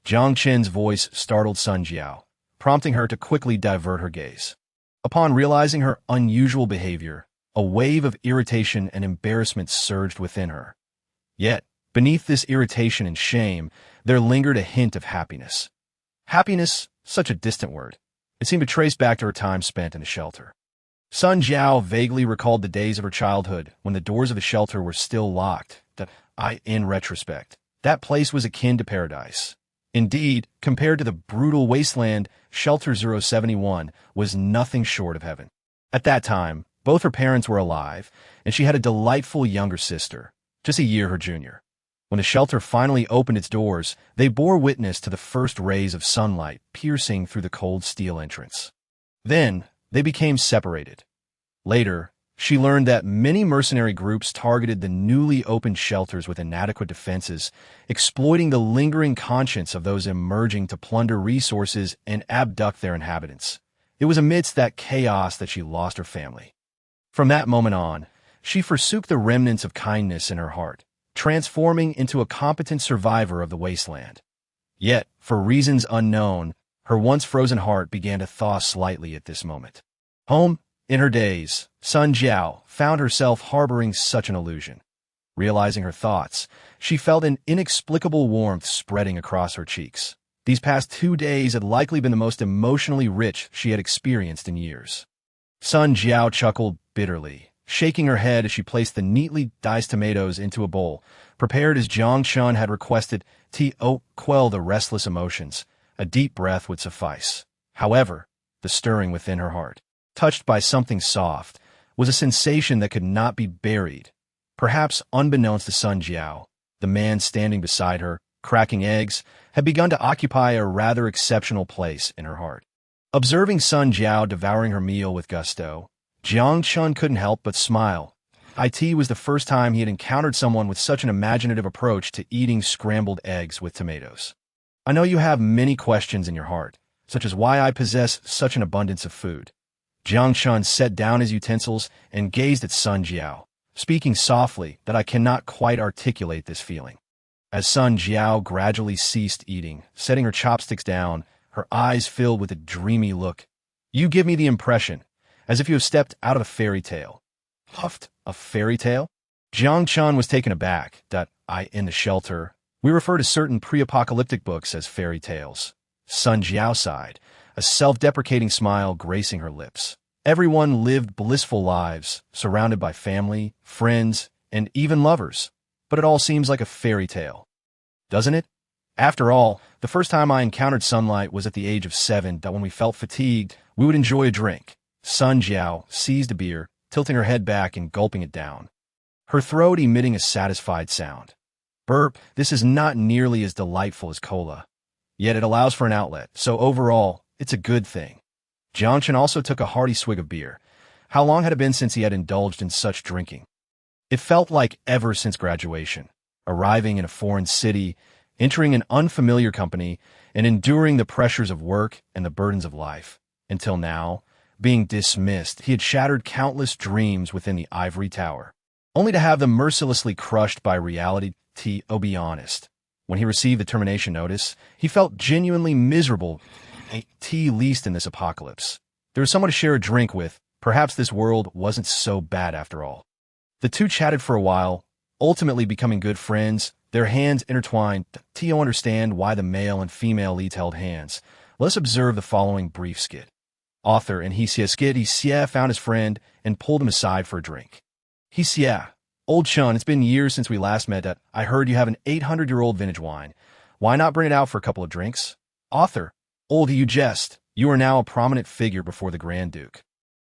Jiang Chen's voice startled Sun Jiao, prompting her to quickly divert her gaze. Upon realizing her unusual behavior, a wave of irritation and embarrassment surged within her. Yet, beneath this irritation and shame, there lingered a hint of happiness. Happiness, such a distant word. It seemed to trace back to her time spent in the shelter. Sun Jiao vaguely recalled the days of her childhood when the doors of the shelter were still locked. In retrospect, that place was akin to paradise. Indeed, compared to the brutal wasteland, Shelter 071 was nothing short of heaven. At that time, both her parents were alive, and she had a delightful younger sister, just a year her junior. When the shelter finally opened its doors, they bore witness to the first rays of sunlight piercing through the cold steel entrance. Then, they became separated. Later, she learned that many mercenary groups targeted the newly opened shelters with inadequate defenses, exploiting the lingering conscience of those emerging to plunder resources and abduct their inhabitants. It was amidst that chaos that she lost her family. From that moment on, she forsook the remnants of kindness in her heart, transforming into a competent survivor of the wasteland. Yet, for reasons unknown, her once frozen heart began to thaw slightly at this moment. Home, in her days, Sun Jiao found herself harboring such an illusion. Realizing her thoughts, she felt an inexplicable warmth spreading across her cheeks. These past 2 days had likely been the most emotionally rich she had experienced in years. Sun Jiao chuckled bitterly, shaking her head as she placed the neatly diced tomatoes into a bowl, prepared as Jiang Chen had requested to quell the restless emotions. A deep breath would suffice. However, the stirring within her heart, touched by something soft, was a sensation that could not be buried. Perhaps unbeknownst to Sun Jiao, the man standing beside her, cracking eggs, had begun to occupy a rather exceptional place in her heart. Observing Sun Jiao devouring her meal with gusto, Jiang Chen couldn't help but smile. It was the first time he had encountered someone with such an imaginative approach to eating scrambled eggs with tomatoes. I know you have many questions in your heart, such as why I possess such an abundance of food. Jiang Chen set down his utensils and gazed at Sun Jiao, speaking softly that I cannot quite articulate this feeling. As Sun Jiao gradually ceased eating, setting her chopsticks down, her eyes filled with a dreamy look. You give me the impression, as if you have stepped out of a fairy tale. Huffed, a fairy tale? Jiang Chen was taken aback. In the shelter, we refer to certain pre-apocalyptic books as fairy tales. Sun Jiao sighed, a self-deprecating smile gracing her lips. Everyone lived blissful lives, surrounded by family, friends, and even lovers. But it all seems like a fairy tale, doesn't it? After all, the first time I encountered sunlight was at the age of 7. When we felt fatigued, we would enjoy a drink. Sun Jiao seized a beer, tilting her head back and gulping it down, her throat emitting a satisfied sound. Burp, this is not nearly as delightful as cola. Yet it allows for an outlet, so overall, it's a good thing. Jiang Chen also took a hearty swig of beer. How long had it been since he had indulged in such drinking? It felt like ever since graduation, arriving in a foreign city, entering an unfamiliar company, and enduring the pressures of work and the burdens of life. Until now, being dismissed, he had shattered countless dreams within the ivory tower, only to have them mercilessly crushed by reality. To be honest, when he received the termination notice, he felt genuinely miserable, least in this apocalypse. There was someone to share a drink with. Perhaps this world wasn't so bad after all. The two chatted for a while, ultimately becoming good friends, their hands intertwined. To understand why the male and female leads held hands, let's observe the following brief skit. Author and Hixia found his friend and pulled him aside for a drink. Hixia, old Chun, it's been years since we last met. I heard you have an 800-year-old vintage wine. Why not bring it out for a couple of drinks? Author, old you jest, you are now a prominent figure before the Grand Duke.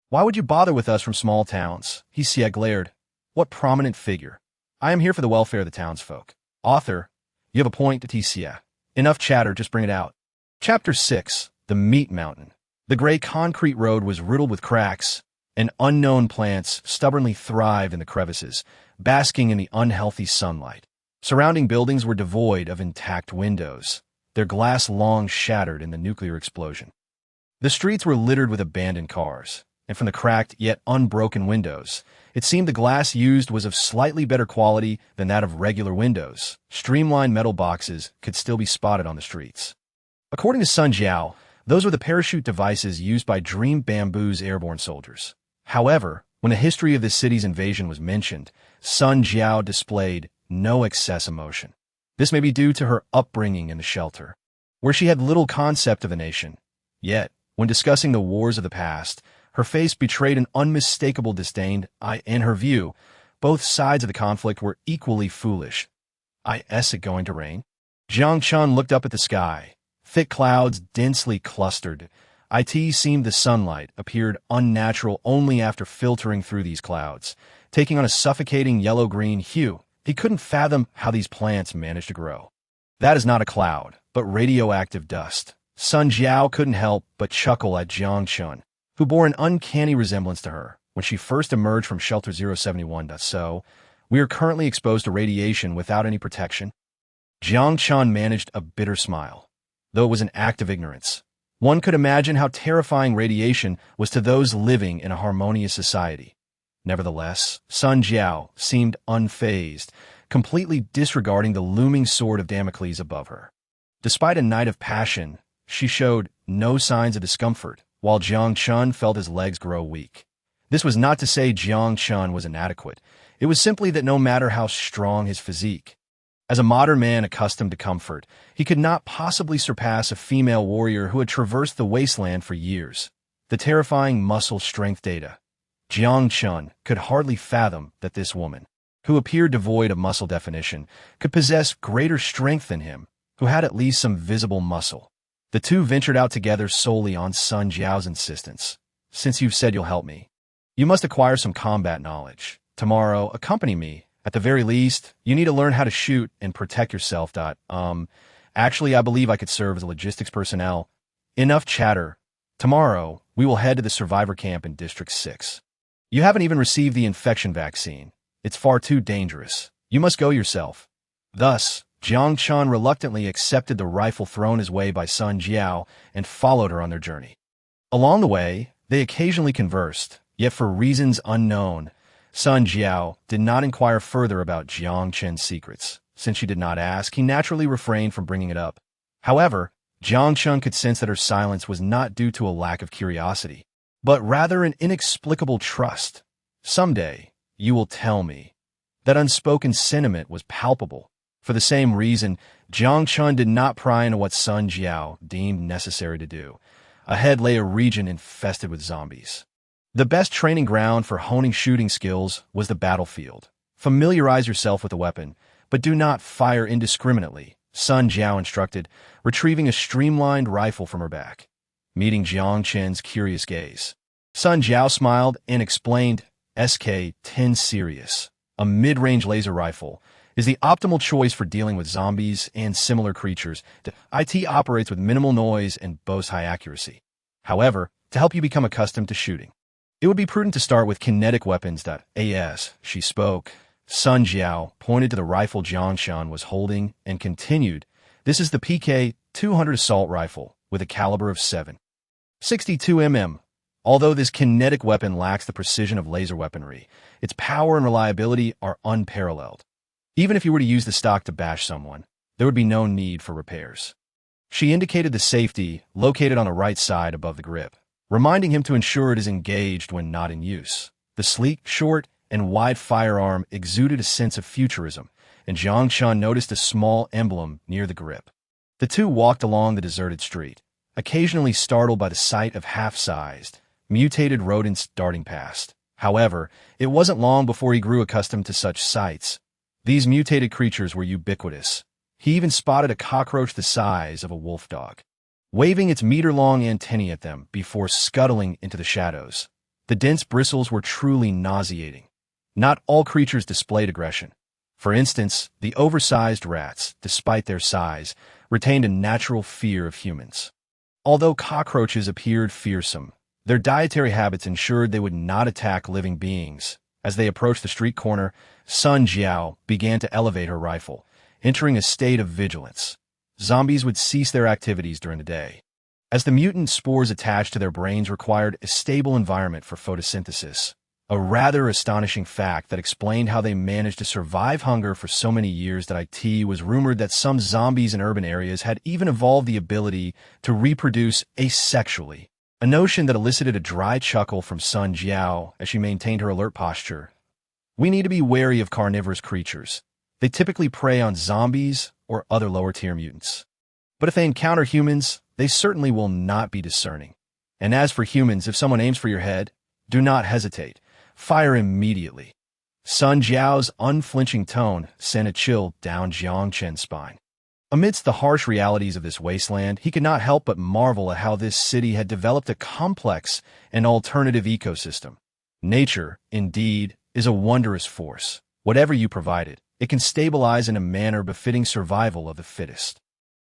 Why would you bother with us from small towns? Xie glared. What prominent figure? I am here for the welfare of the townsfolk. Author, you have a point to Xie. Enough chatter, just bring it out. Chapter 6. The Meat Mountain. The gray concrete road was riddled with cracks, and unknown plants stubbornly thrived in the crevices, basking in the unhealthy sunlight. Surrounding buildings were devoid of intact windows, their glass long shattered in the nuclear explosion. The streets were littered with abandoned cars, and from the cracked yet unbroken windows, it seemed the glass used was of slightly better quality than that of regular windows. Streamlined metal boxes could still be spotted on the streets. According to Sun Jiao, those were the parachute devices used by Dream Bamboo's airborne soldiers. However, when the history of this city's invasion was mentioned, Sun Jiao displayed no excess emotion. This may be due to her upbringing in the shelter, where she had little concept of a nation. Yet, when discussing the wars of the past, her face betrayed an unmistakable disdain. In her view, both sides of the conflict were equally foolish. Is it going to rain? Jiang Chen looked up at the sky. Thick clouds densely clustered. It seemed the sunlight appeared unnatural only after filtering through these clouds, taking on a suffocating yellow-green hue. He couldn't fathom how these plants managed to grow. That is not a cloud, but radioactive dust. Sun Jiao couldn't help but chuckle at Jiang Chen, who bore an uncanny resemblance to her when she first emerged from Shelter 071. So, we are currently exposed to radiation without any protection. Jiang Chen managed a bitter smile, though it was an act of ignorance. One could imagine how terrifying radiation was to those living in a harmonious society. Nevertheless, Sun Jiao seemed unfazed, completely disregarding the looming sword of Damocles above her. Despite a night of passion, she showed no signs of discomfort, while Jiang Chen felt his legs grow weak. This was not to say Jiang Chen was inadequate. It was simply that no matter how strong his physique, as a modern man accustomed to comfort, he could not possibly surpass a female warrior who had traversed the wasteland for years. The terrifying muscle strength data. Jiang Chen could hardly fathom that this woman, who appeared devoid of muscle definition, could possess greater strength than him, who had at least some visible muscle. The two ventured out together solely on Sun Jiao's insistence. Since you've said you'll help me, you must acquire some combat knowledge. Tomorrow, accompany me. At the very least, you need to learn how to shoot and protect yourself. Actually, I believe I could serve as a logistics personnel. Enough chatter. Tomorrow, we will head to the survivor camp in District 6. You haven't even received the infection vaccine. It's far too dangerous. You must go yourself. Thus, Jiang Chen reluctantly accepted the rifle thrown his way by Sun Jiao and followed her on their journey. Along the way, they occasionally conversed, yet for reasons unknown, Sun Jiao did not inquire further about Jiang Chen's secrets. Since she did not ask, he naturally refrained from bringing it up. However, Jiang Chen could sense that her silence was not due to a lack of curiosity, but rather an inexplicable trust. Someday, you will tell me. That unspoken sentiment was palpable. For the same reason, Jiang Chen did not pry into what Sun Jiao deemed necessary to do. Ahead lay a region infested with zombies. The best training ground for honing shooting skills was the battlefield. Familiarize yourself with the weapon, but do not fire indiscriminately, Sun Jiao instructed, retrieving a streamlined rifle from her back. Meeting Jiang Chen's curious gaze, Sun Jiao smiled and explained, SK-10 Sirius, a mid-range laser rifle, is the optimal choice for dealing with zombies and similar creatures. IT operates with minimal noise and boasts high accuracy. However, to help you become accustomed to shooting, it would be prudent to start with kinetic weapons.As, she spoke. Sun Jiao pointed to the rifle Jiang Chen was holding and continued, this is the PK-200 assault rifle with a caliber of 7.62 mm. Although this kinetic weapon lacks the precision of laser weaponry, its power and reliability are unparalleled. Even if you were to use the stock to bash someone, there would be no need for repairs. She indicated the safety located on the right side above the grip, reminding him to ensure it is engaged when not in use. The sleek, short, and wide firearm exuded a sense of futurism, and Jiang Chen noticed a small emblem near the grip. The two walked along the deserted street, occasionally startled by the sight of half-sized, mutated rodents darting past. However, it wasn't long before he grew accustomed to such sights. These mutated creatures were ubiquitous. He even spotted a cockroach the size of a wolf dog. waving its meter-long antennae at them before scuttling into the shadows. The dense bristles were truly nauseating. Not all creatures displayed aggression. For instance, the oversized rats, despite their size, retained a natural fear of humans. Although cockroaches appeared fearsome, their dietary habits ensured they would not attack living beings. As they approached the street corner, Sun Jiao began to elevate her rifle, entering a state of vigilance. Zombies would cease their activities during the day, as the mutant spores attached to their brains required a stable environment for photosynthesis. A rather astonishing fact that explained how they managed to survive hunger for so many years. It was rumored that some zombies in urban areas had even evolved the ability to reproduce asexually, a notion that elicited a dry chuckle from Sun Jiao as she maintained her alert posture. We need to be wary of carnivorous creatures. They typically prey on zombies or other lower-tier mutants. But if they encounter humans, they certainly will not be discerning. And as for humans, if someone aims for your head, do not hesitate. Fire immediately. Sun Jiao's unflinching tone sent a chill down Jiang Chen's spine. Amidst the harsh realities of this wasteland, he could not help but marvel at how this city had developed a complex and alternative ecosystem. Nature, indeed, is a wondrous force. Whatever you provide it, it can stabilize in a manner befitting survival of the fittest.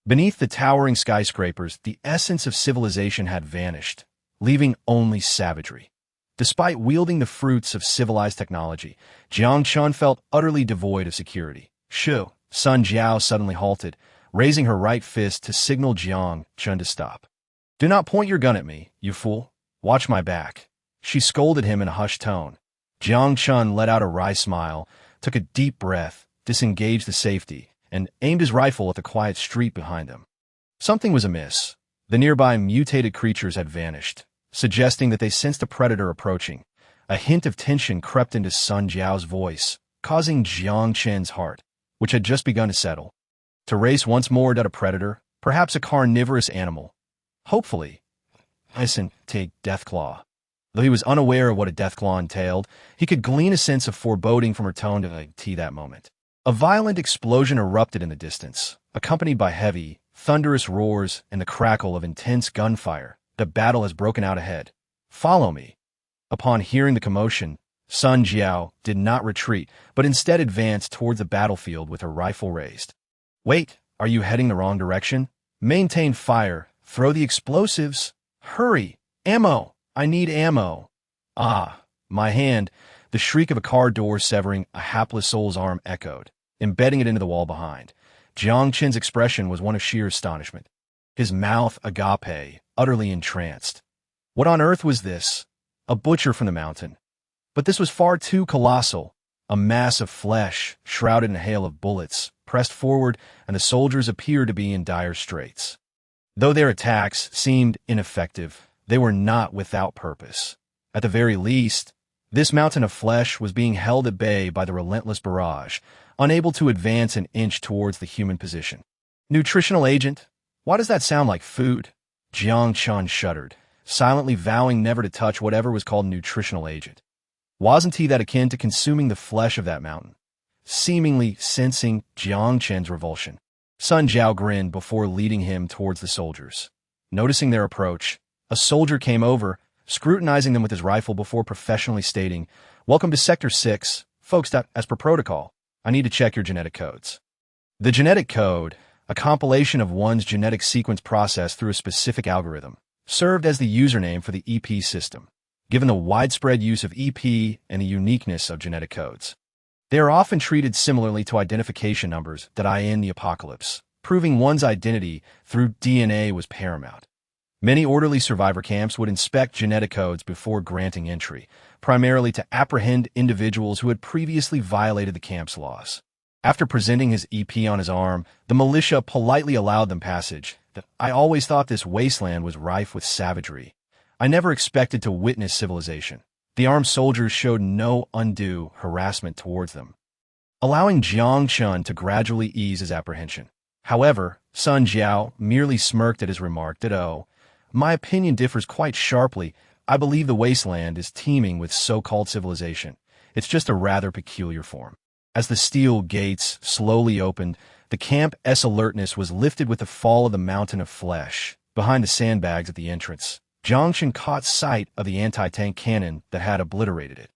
Beneath the towering skyscrapers, the essence of civilization had vanished, leaving only savagery. Despite wielding the fruits of civilized technology, Jiang Chen felt utterly devoid of security. Shoo! Sun Jiao suddenly halted, raising her right fist to signal Jiang Chen to stop. Do not point your gun at me, you fool. Watch my back. She scolded him in a hushed tone. Jiang Chen let out a wry smile, took a deep breath, disengaged the safety, and aimed his rifle at the quiet street behind them. Something was amiss. The nearby mutated creatures had vanished, suggesting that they sensed a predator approaching. A hint of tension crept into Sun Jiao's voice, causing Jiang Chen's heart, which had just begun to settle, to race once more at a predator, perhaps a carnivorous animal. Hopefully, take Deathclaw. Though he was unaware of what a Deathclaw entailed, he could glean a sense of foreboding from her tone to that moment. A violent explosion erupted in the distance, accompanied by heavy, thunderous roars and the crackle of intense gunfire. The battle has broken out ahead. Follow me. Upon hearing the commotion, Sun Jiao did not retreat, but instead advanced towards the battlefield with her rifle raised. Wait, are you heading the wrong direction? Maintain fire. Throw the explosives. Hurry. Ammo. I need ammo. Ah, my hand. The shriek of a car door severing a hapless soul's arm echoed, embedding it into the wall behind. Jiang Chen's expression was one of sheer astonishment. His mouth agape, utterly entranced. What on earth was this? A butcher from the mountain. But this was far too colossal. A mass of flesh, shrouded in a hail of bullets, pressed forward, and the soldiers appeared to be in dire straits. Though their attacks seemed ineffective, they were not without purpose. At the very least, this mountain of flesh was being held at bay by the relentless barrage, unable to advance an inch towards the human position. Nutritional agent? Why does that sound like food? Jiang Chen shuddered, silently vowing never to touch whatever was called nutritional agent. Wasn't he that akin to consuming the flesh of that mountain? Seemingly sensing Jiang Chen's revulsion, Sun Jiao grinned before leading him towards the soldiers. Noticing their approach, a soldier came over, scrutinizing them with his rifle before professionally stating, "Welcome to Sector 6. Folks, as per protocol, I need to check your genetic codes." The genetic code, a compilation of one's genetic sequence processed through a specific algorithm, served as the username for the EP system. Given the widespread use of EP and the uniqueness of genetic codes, they are often treated similarly to identification numbers that in the apocalypse. Proving one's identity through DNA was paramount. Many orderly survivor camps would inspect genetic codes before granting entry, primarily to apprehend individuals who had previously violated the camp's laws. After presenting his EP on his arm, the militia politely allowed them passage. I always thought this wasteland was rife with savagery. I never expected to witness civilization. The armed soldiers showed no undue harassment towards them, allowing Jiang Chen to gradually ease his apprehension. However, Sun Jiao merely smirked at his remark that, my opinion differs quite sharply. I believe the wasteland is teeming with so-called civilization. It's just a rather peculiar form. As the steel gates slowly opened, the camp's alertness was lifted with the fall of the mountain of flesh, Behind the sandbags at the entrance, Jiang Chen caught sight of the anti-tank cannon that had obliterated it.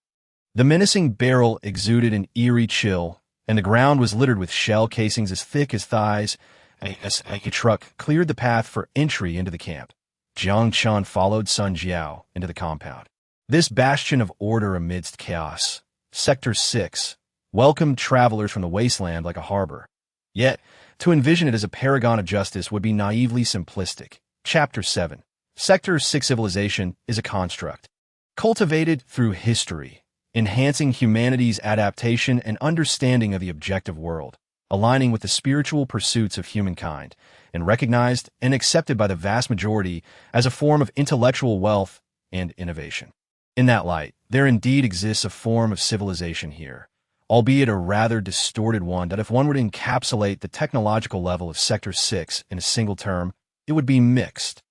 The menacing barrel exuded an eerie chill, and the ground was littered with shell casings as thick as thighs. A truck cleared the path for entry into the camp. Jiang Chen followed Sun Jiao into the compound. This bastion of order amidst chaos, Sector 6, welcomed travelers from the wasteland like a harbor. Yet, to envision it as a paragon of justice would be naively simplistic. Chapter 7. Sector 6 civilization is a construct, cultivated through history, enhancing humanity's adaptation and understanding of the objective world, aligning with the spiritual pursuits of humankind, and recognized and accepted by the vast majority as a form of intellectual wealth and innovation. In that light, there indeed exists a form of civilization here, albeit a rather distorted one that if one were to encapsulate the technological level of Sector 6 in a single term, it would be mixed.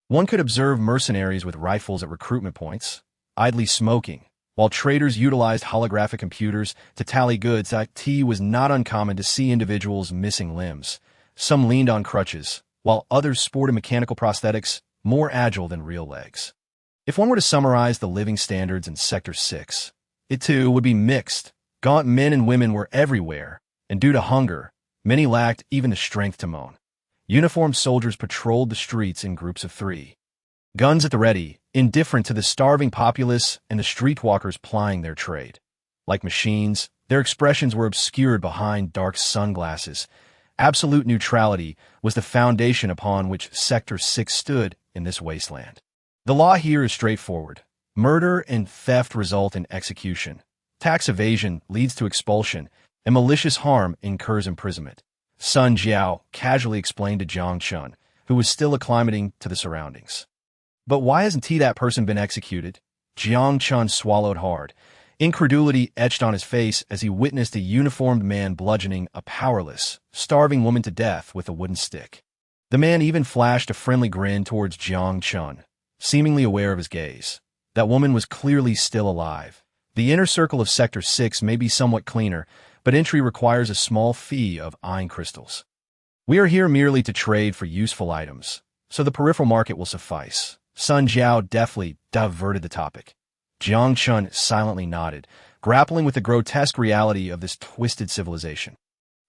One could observe mercenaries with rifles at recruitment points, idly smoking, while traders utilized holographic computers to tally goods. It was not uncommon to see individuals missing limbs. Some leaned on crutches, while others sported mechanical prosthetics more agile than real legs. If one were to summarize the living standards in Sector 6, it too would be mixed. Gaunt men and women were everywhere, and due to hunger, many lacked even the strength to moan. Uniformed soldiers patrolled the streets in groups of 3. Guns at the ready, indifferent to the starving populace and the streetwalkers plying their trade. Like machines, their expressions were obscured behind dark sunglasses. Absolute neutrality was the foundation upon which Sector 6 stood in this wasteland. The law here is straightforward. Murder and theft result in execution. Tax evasion leads to expulsion, and malicious harm incurs imprisonment. Sun Jiao casually explained to Jiang Chen, who was still acclimating to the surroundings. But why hasn't that person been executed? Jiang Chen swallowed hard. Incredulity etched on his face as he witnessed a uniformed man bludgeoning a powerless, starving woman to death with a wooden stick. The man even flashed a friendly grin towards Jiang Chen, seemingly aware of his gaze. That woman was clearly still alive. The inner circle of Sector 6 may be somewhat cleaner, but entry requires a small fee of iron crystals. We are here merely to trade for useful items, so the peripheral market will suffice. Sun Jiao deftly diverted the topic. Jiang Chen silently nodded, grappling with the grotesque reality of this twisted civilization.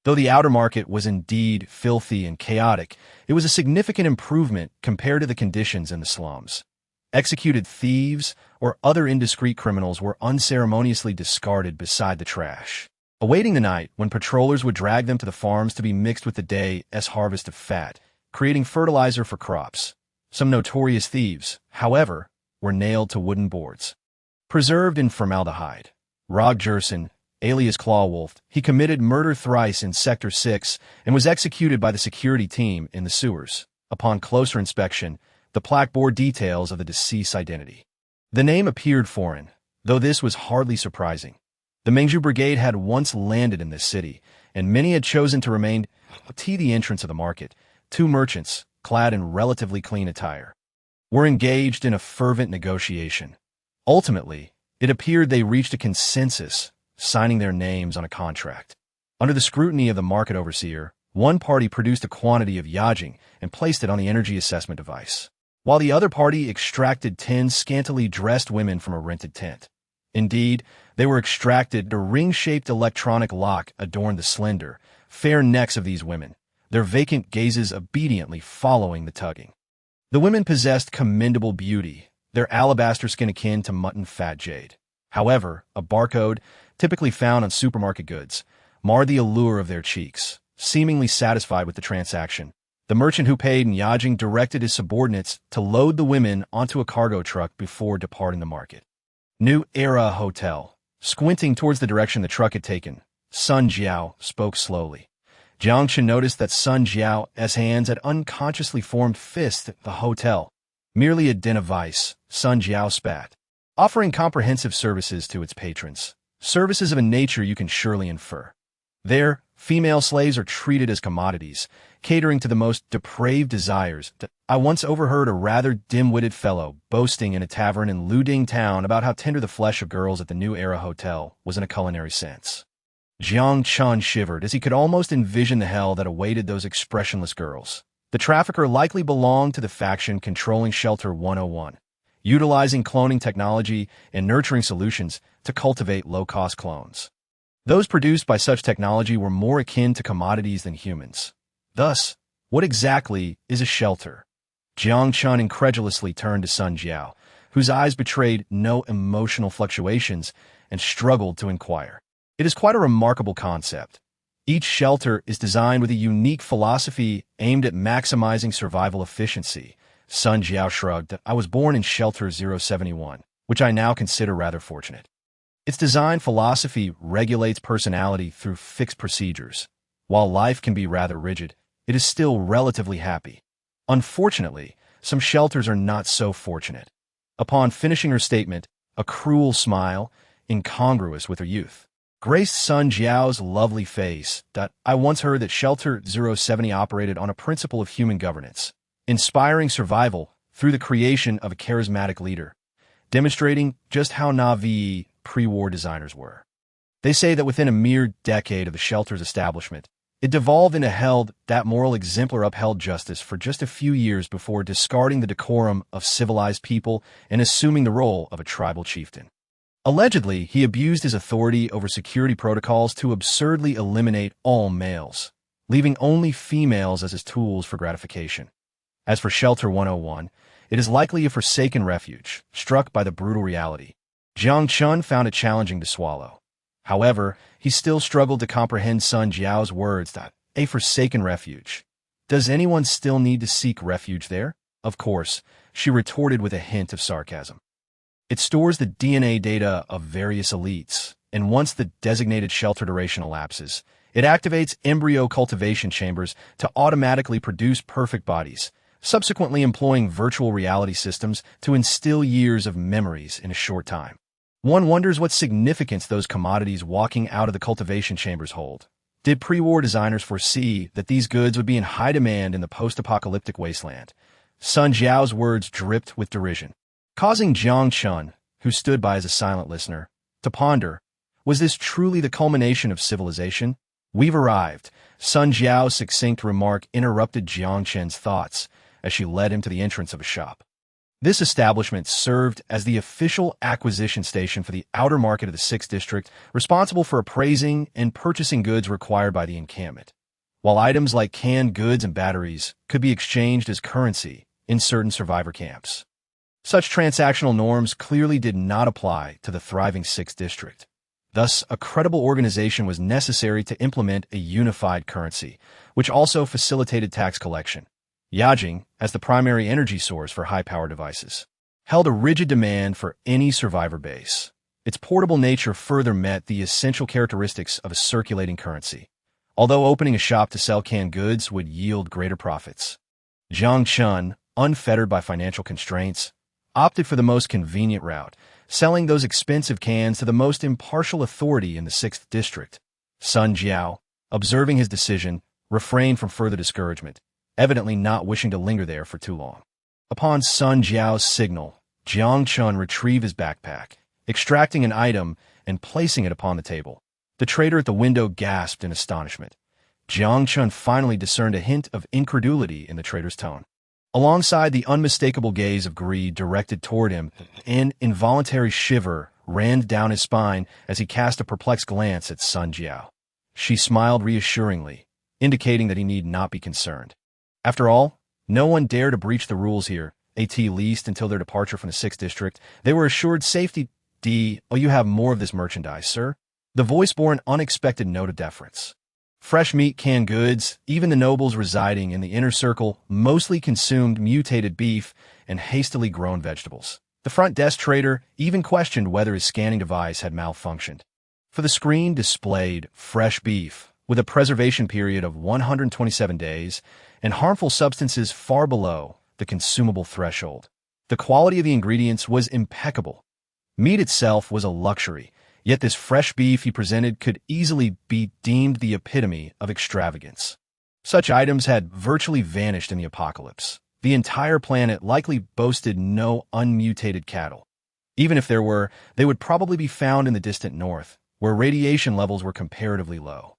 Though the outer market was indeed filthy and chaotic, it was a significant improvement compared to the conditions in the slums. Executed thieves or other indiscreet criminals were unceremoniously discarded beside the trash, awaiting the night when patrollers would drag them to the farms to be mixed with the day's harvest of fat, creating fertilizer for crops. Some notorious thieves, however, were nailed to wooden boards, preserved in formaldehyde. Rog Jerson, alias Clawwolf, he committed murder thrice in Sector 6 and was executed by the security team in the sewers. Upon closer inspection, the plaque bore details of the deceased's identity. The name appeared foreign, though this was hardly surprising. The Mengzhu Brigade had once landed in this city, and many had chosen to remain to the entrance of the market. 2 merchants, clad in relatively clean attire, were engaged in a fervent negotiation. Ultimately, it appeared they reached a consensus, signing their names on a contract. Under the scrutiny of the market overseer, one party produced a quantity of yajing and placed it on the energy assessment device, while the other party extracted 10 scantily dressed women from a rented tent. Indeed, they were extracted. A ring-shaped electronic lock adorned the slender, fair necks of these women, their vacant gazes obediently following the tugging. The women possessed commendable beauty, their alabaster skin akin to mutton fat jade. However, a barcode, typically found on supermarket goods, marred the allure of their cheeks. Seemingly satisfied with the transaction, the merchant who paid in yajing directed his subordinates to load the women onto a cargo truck before departing the market. New Era Hotel. Squinting towards the direction the truck had taken, Sun Jiao spoke slowly. Jiang Chen noticed that Sun Jiao's hands had unconsciously formed fists at the hotel. Merely a den of vice, Sun Jiao spat, offering comprehensive services to its patrons. Services of a nature you can surely infer. There, female slaves are treated as commodities, catering to the most depraved desires. I once overheard a rather dim-witted fellow boasting in a tavern in Luding town about how tender the flesh of girls at the New Era Hotel was in a culinary sense. Jiang Chen shivered as he could almost envision the hell that awaited those expressionless girls. The trafficker likely belonged to the faction controlling Shelter 101, utilizing cloning technology and nurturing solutions to cultivate low-cost clones. Those produced by such technology were more akin to commodities than humans. Thus, what exactly is a shelter? Jiang Chen incredulously turned to Sun Jiao, whose eyes betrayed no emotional fluctuations, and struggled to inquire. It is quite a remarkable concept. Each shelter is designed with a unique philosophy aimed at maximizing survival efficiency. Sun Jiao shrugged. I was born in Shelter 071, which I now consider rather fortunate. Its design philosophy regulates personality through fixed procedures. While life can be rather rigid, it is still relatively happy. Unfortunately, some shelters are not so fortunate. Upon finishing her statement, a cruel smile, incongruous with her youth, graced Sun Jiao's lovely face. I once heard that Shelter 070 operated on a principle of human governance, inspiring survival through the creation of a charismatic leader, demonstrating just how naive pre-war designers were. They say that within a mere decade of the shelter's establishment, it devolved into held that moral exemplar upheld justice for just a few years before discarding the decorum of civilized people and assuming the role of a tribal chieftain. Allegedly, he abused his authority over security protocols to absurdly eliminate all males, leaving only females as his tools for gratification. As for Shelter 101, it is likely a forsaken refuge, struck by the brutal reality. Jiang Chen found it challenging to swallow. However, he still struggled to comprehend Sun Jiao's words. A forsaken refuge. Does anyone still need to seek refuge there? Of course, she retorted with a hint of sarcasm. It stores the DNA data of various elites, and once the designated shelter duration elapses, it activates embryo cultivation chambers to automatically produce perfect bodies, subsequently employing virtual reality systems to instill years of memories in a short time. One wonders what significance those commodities walking out of the cultivation chambers hold. Did pre-war designers foresee that these goods would be in high demand in the post-apocalyptic wasteland? Sun Jiao's words dripped with derision, causing Jiang Chen, who stood by as a silent listener, to ponder, was this truly the culmination of civilization? We've arrived. Sun Jiao's succinct remark interrupted Jiang Chen's thoughts as she led him to the entrance of a shop. This establishment served as the official acquisition station for the outer market of the 6th District, responsible for appraising and purchasing goods required by the encampment, while items like canned goods and batteries could be exchanged as currency in certain survivor camps. Such transactional norms clearly did not apply to the thriving 6th District. Thus, a credible organization was necessary to implement a unified currency, which also facilitated tax collection. Yajing, as the primary energy source for high-power devices, held a rigid demand for any survivor base. Its portable nature further met the essential characteristics of a circulating currency, although opening a shop to sell canned goods would yield greater profits. Jiang Chen, unfettered by financial constraints, opted for the most convenient route, selling those expensive cans to the most impartial authority in the 6th District. Sun Jiao, observing his decision, refrained from further discouragement, evidently not wishing to linger there for too long. Upon Sun Jiao's signal, Jiang Chen retrieved his backpack, extracting an item and placing it upon the table. The trader at the window gasped in astonishment. Jiang Chen finally discerned a hint of incredulity in the trader's tone. Alongside the unmistakable gaze of greed directed toward him, an involuntary shiver ran down his spine as he cast a perplexed glance at Sun Jiao. She smiled reassuringly, indicating that he need not be concerned. After all, no one dared to breach the rules here, at least until their departure from the 6th District. They were assured safety. Oh, you have more of this merchandise, sir? The voice bore an unexpected note of deference. Fresh meat, canned goods, even the nobles residing in the inner circle mostly consumed mutated beef and hastily grown vegetables. The front desk trader even questioned whether his scanning device had malfunctioned, for the screen displayed fresh beef with a preservation period of 127 days and harmful substances far below the consumable threshold. The quality of the ingredients was impeccable. Meat itself was a luxury, yet this fresh beef he presented could easily be deemed the epitome of extravagance. Such items had virtually vanished in the apocalypse. The entire planet likely boasted no unmutated cattle. Even if there were, they would probably be found in the distant north, where radiation levels were comparatively low.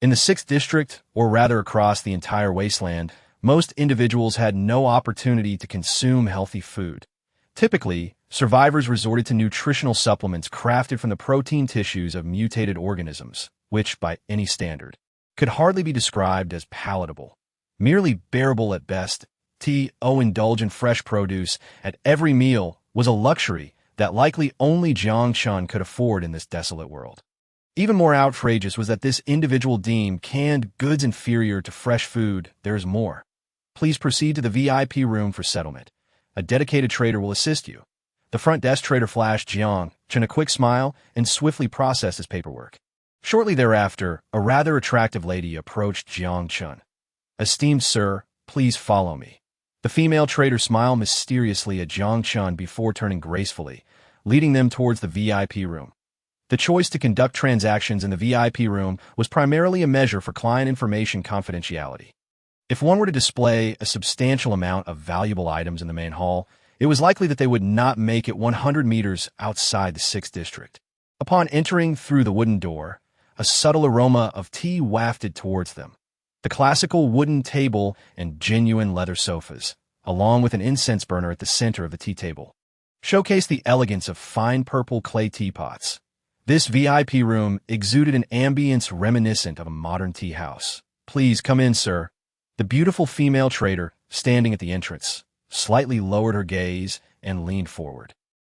In the 6th District, or rather across the entire wasteland, most individuals had no opportunity to consume healthy food. Typically, survivors resorted to nutritional supplements crafted from the protein tissues of mutated organisms, which, by any standard, could hardly be described as palatable. Merely bearable at best, indulge in fresh produce at every meal was a luxury that likely only Jiang Chen could afford in this desolate world. Even more outrageous was that this individual deemed canned goods inferior to fresh food. There's more. Please proceed to the VIP room for settlement. A dedicated trader will assist you. The front desk trader flashed Jiang Chen a quick smile and swiftly processed his paperwork. Shortly thereafter, a rather attractive lady approached Jiang Chen. "Esteemed sir, please follow me." The female trader smiled mysteriously at Jiang Chen before turning gracefully, leading them towards the VIP room. The choice to conduct transactions in the VIP room was primarily a measure for client information confidentiality. If one were to display a substantial amount of valuable items in the main hall, it was likely that they would not make it 100 meters outside the 6th district. Upon entering through the wooden door, a subtle aroma of tea wafted towards them. The classical wooden table and genuine leather sofas, along with an incense burner at the center of the tea table, showcased the elegance of fine purple clay teapots. This VIP room exuded an ambience reminiscent of a modern tea house. "Please come in, sir." The beautiful female trader, standing at the entrance, slightly lowered her gaze and leaned forward,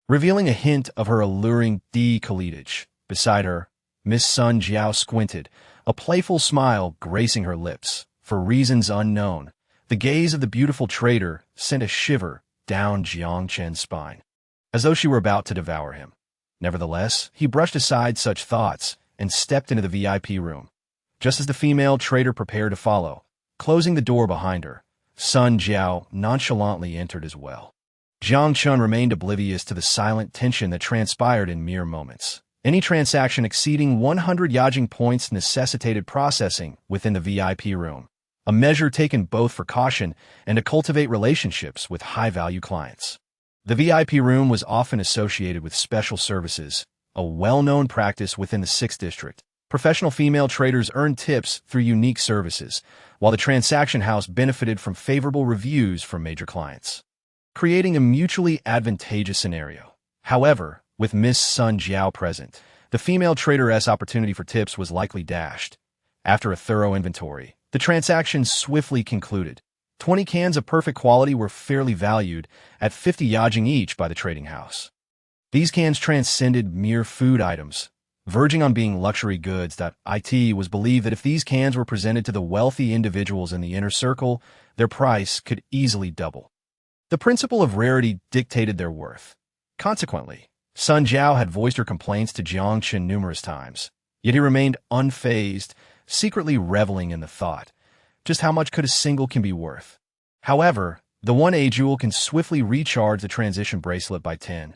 revealing a hint of her alluring décolletage. Beside her, Miss Sun Jiao squinted, a playful smile gracing her lips. For reasons unknown, the gaze of the beautiful trader sent a shiver down Jiang Chen's spine, as though she were about to devour him. Nevertheless, he brushed aside such thoughts and stepped into the VIP room. Just as the female trader prepared to follow, closing the door behind her, Sun Jiao nonchalantly entered as well. Jiang Chen remained oblivious to the silent tension that transpired in mere moments. Any transaction exceeding 100 Yajing points necessitated processing within the VIP room, a measure taken both for caution and to cultivate relationships with high-value clients. The VIP room was often associated with special services, a well-known practice within the 6th district. Professional female traders earned tips through unique services, while the transaction house benefited from favorable reviews from major clients, creating a mutually advantageous scenario. However, with Miss Sun Jiao present, the female trader's opportunity for tips was likely dashed. After a thorough inventory, the transaction swiftly concluded. 20 cans of perfect quality were fairly valued at 50 Yajing each by the trading house. These cans transcended mere food items, verging on being luxury goods. It was believed that if these cans were presented to the wealthy individuals in the inner circle, their price could easily double. The principle of rarity dictated their worth. Consequently, Sun Jiao had voiced her complaints to Jiang Chen numerous times, yet he remained unfazed, secretly reveling in the thought. Just how much could a single can be worth? However, the 1A jewel can swiftly recharge the transition bracelet by 10.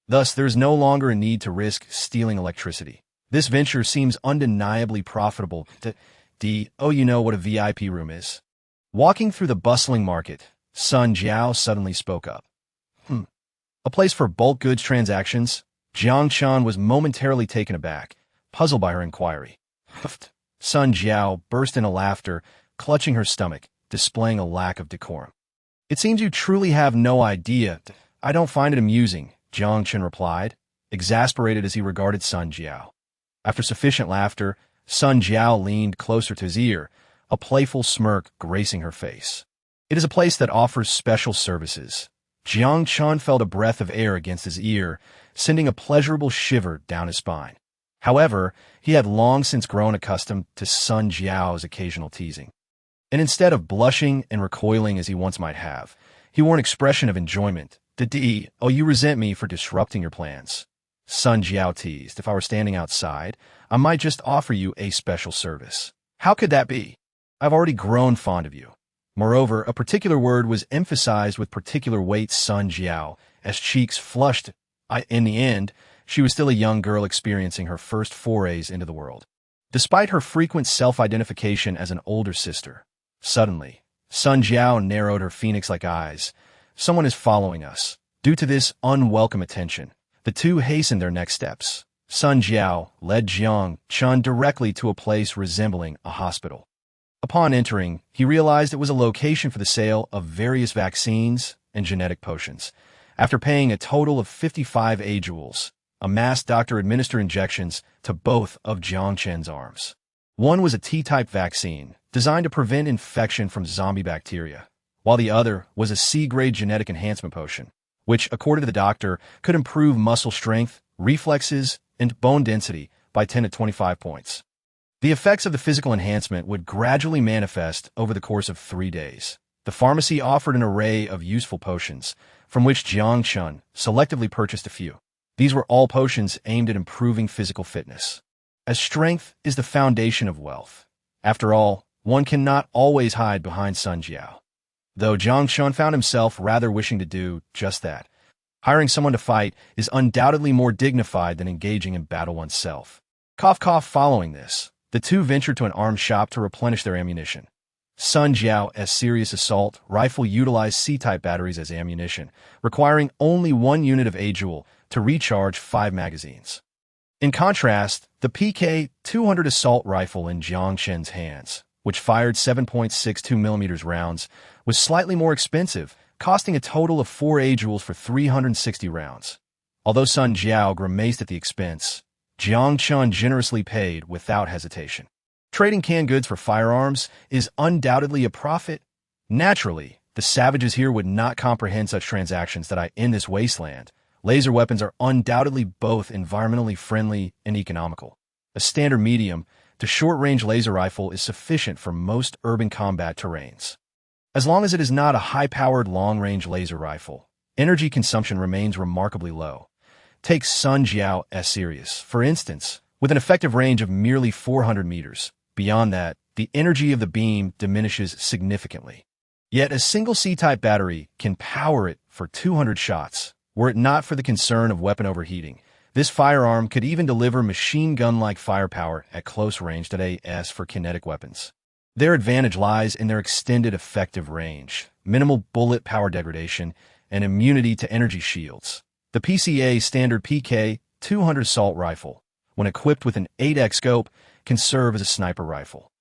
Thus, there is no longer a need to risk stealing electricity. This venture seems undeniably profitable. You know what a VIP room is. Walking through the bustling market, Sun Jiao suddenly spoke up. A place for bulk goods transactions? Jiang Chen was momentarily taken aback, puzzled by her inquiry. Sun Jiao burst into laughter, clutching her stomach, displaying a lack of decorum. "It seems you truly have no idea." "I don't find it amusing," Jiang Chen replied, exasperated as he regarded Sun Jiao. After sufficient laughter, Sun Jiao leaned closer to his ear, a playful smirk gracing her face. "It is a place that offers special services." Jiang Chen felt a breath of air against his ear, sending a pleasurable shiver down his spine. However, he had long since grown accustomed to Sun Jiao's occasional teasing. And instead of blushing and recoiling as he once might have, he wore an expression of enjoyment. You resent me for disrupting your plans." Sun Jiao teased. "If I were standing outside, I might just offer you a special service." "How could that be? I've already grown fond of you." Moreover, a particular word was emphasized with particular weight. Sun Jiao, as cheeks flushed. In the end, she was still a young girl experiencing her first forays into the world, despite her frequent self-identification as an older sister. Suddenly, Sun Jiao narrowed her phoenix-like eyes. "Someone is following us." Due to this unwelcome attention, the two hastened their next steps. Sun Jiao led Jiang Chen directly to a place resembling a hospital. Upon entering, he realized it was a location for the sale of various vaccines and genetic potions. After paying a total of 55 A-jewels, a masked doctor administered injections to both of Jiang Chen's arms. One was a T-type vaccine, designed to prevent infection from zombie bacteria, while the other was a C-grade genetic enhancement potion, which, according to the doctor, could improve muscle strength, reflexes, and bone density by 10 to 25 points. The effects of the physical enhancement would gradually manifest over the course of 3 days. The pharmacy offered an array of useful potions, from which Jiang Chen selectively purchased a few. These were all potions aimed at improving physical fitness, as strength is the foundation of wealth. After all, one cannot always hide behind Sun Jiao. Though Jiang Chen found himself rather wishing to do just that. Hiring someone to fight is undoubtedly more dignified than engaging in battle oneself. Cough cough. Following this, the two ventured to an arms shop to replenish their ammunition. Sun Jiao's serious assault rifle utilized C-type batteries as ammunition, requiring only 1 unit of A-jewel to recharge 5 magazines. In contrast, the PK-200 assault rifle in Jiang Chen's hands, which fired 7.62mm rounds, was slightly more expensive, costing a total of 4 A-jewels for 360 rounds. Although Sun Jiao grimaced at the expense, Jiang Chen generously paid without hesitation. Trading canned goods for firearms is undoubtedly a profit. Naturally, the savages here would not comprehend such transactions that in this wasteland. Laser weapons are undoubtedly both environmentally friendly and economical. A standard medium to short-range laser rifle is sufficient for most urban combat terrains. As long as it is not a high-powered long-range laser rifle, energy consumption remains remarkably low. Take Sun Jiao's series, for instance, with an effective range of merely 400 meters. Beyond that, the energy of the beam diminishes significantly. Yet a single C-type battery can power it for 200 shots. Were it not for the concern of weapon overheating, this firearm could even deliver machine gun-like firepower at close range as for kinetic weapons. Their advantage lies in their extended effective range, minimal bullet power degradation, and immunity to energy shields. The PCA standard PK-200 assault rifle, when equipped with an 8x scope, can serve as a sniper rifle.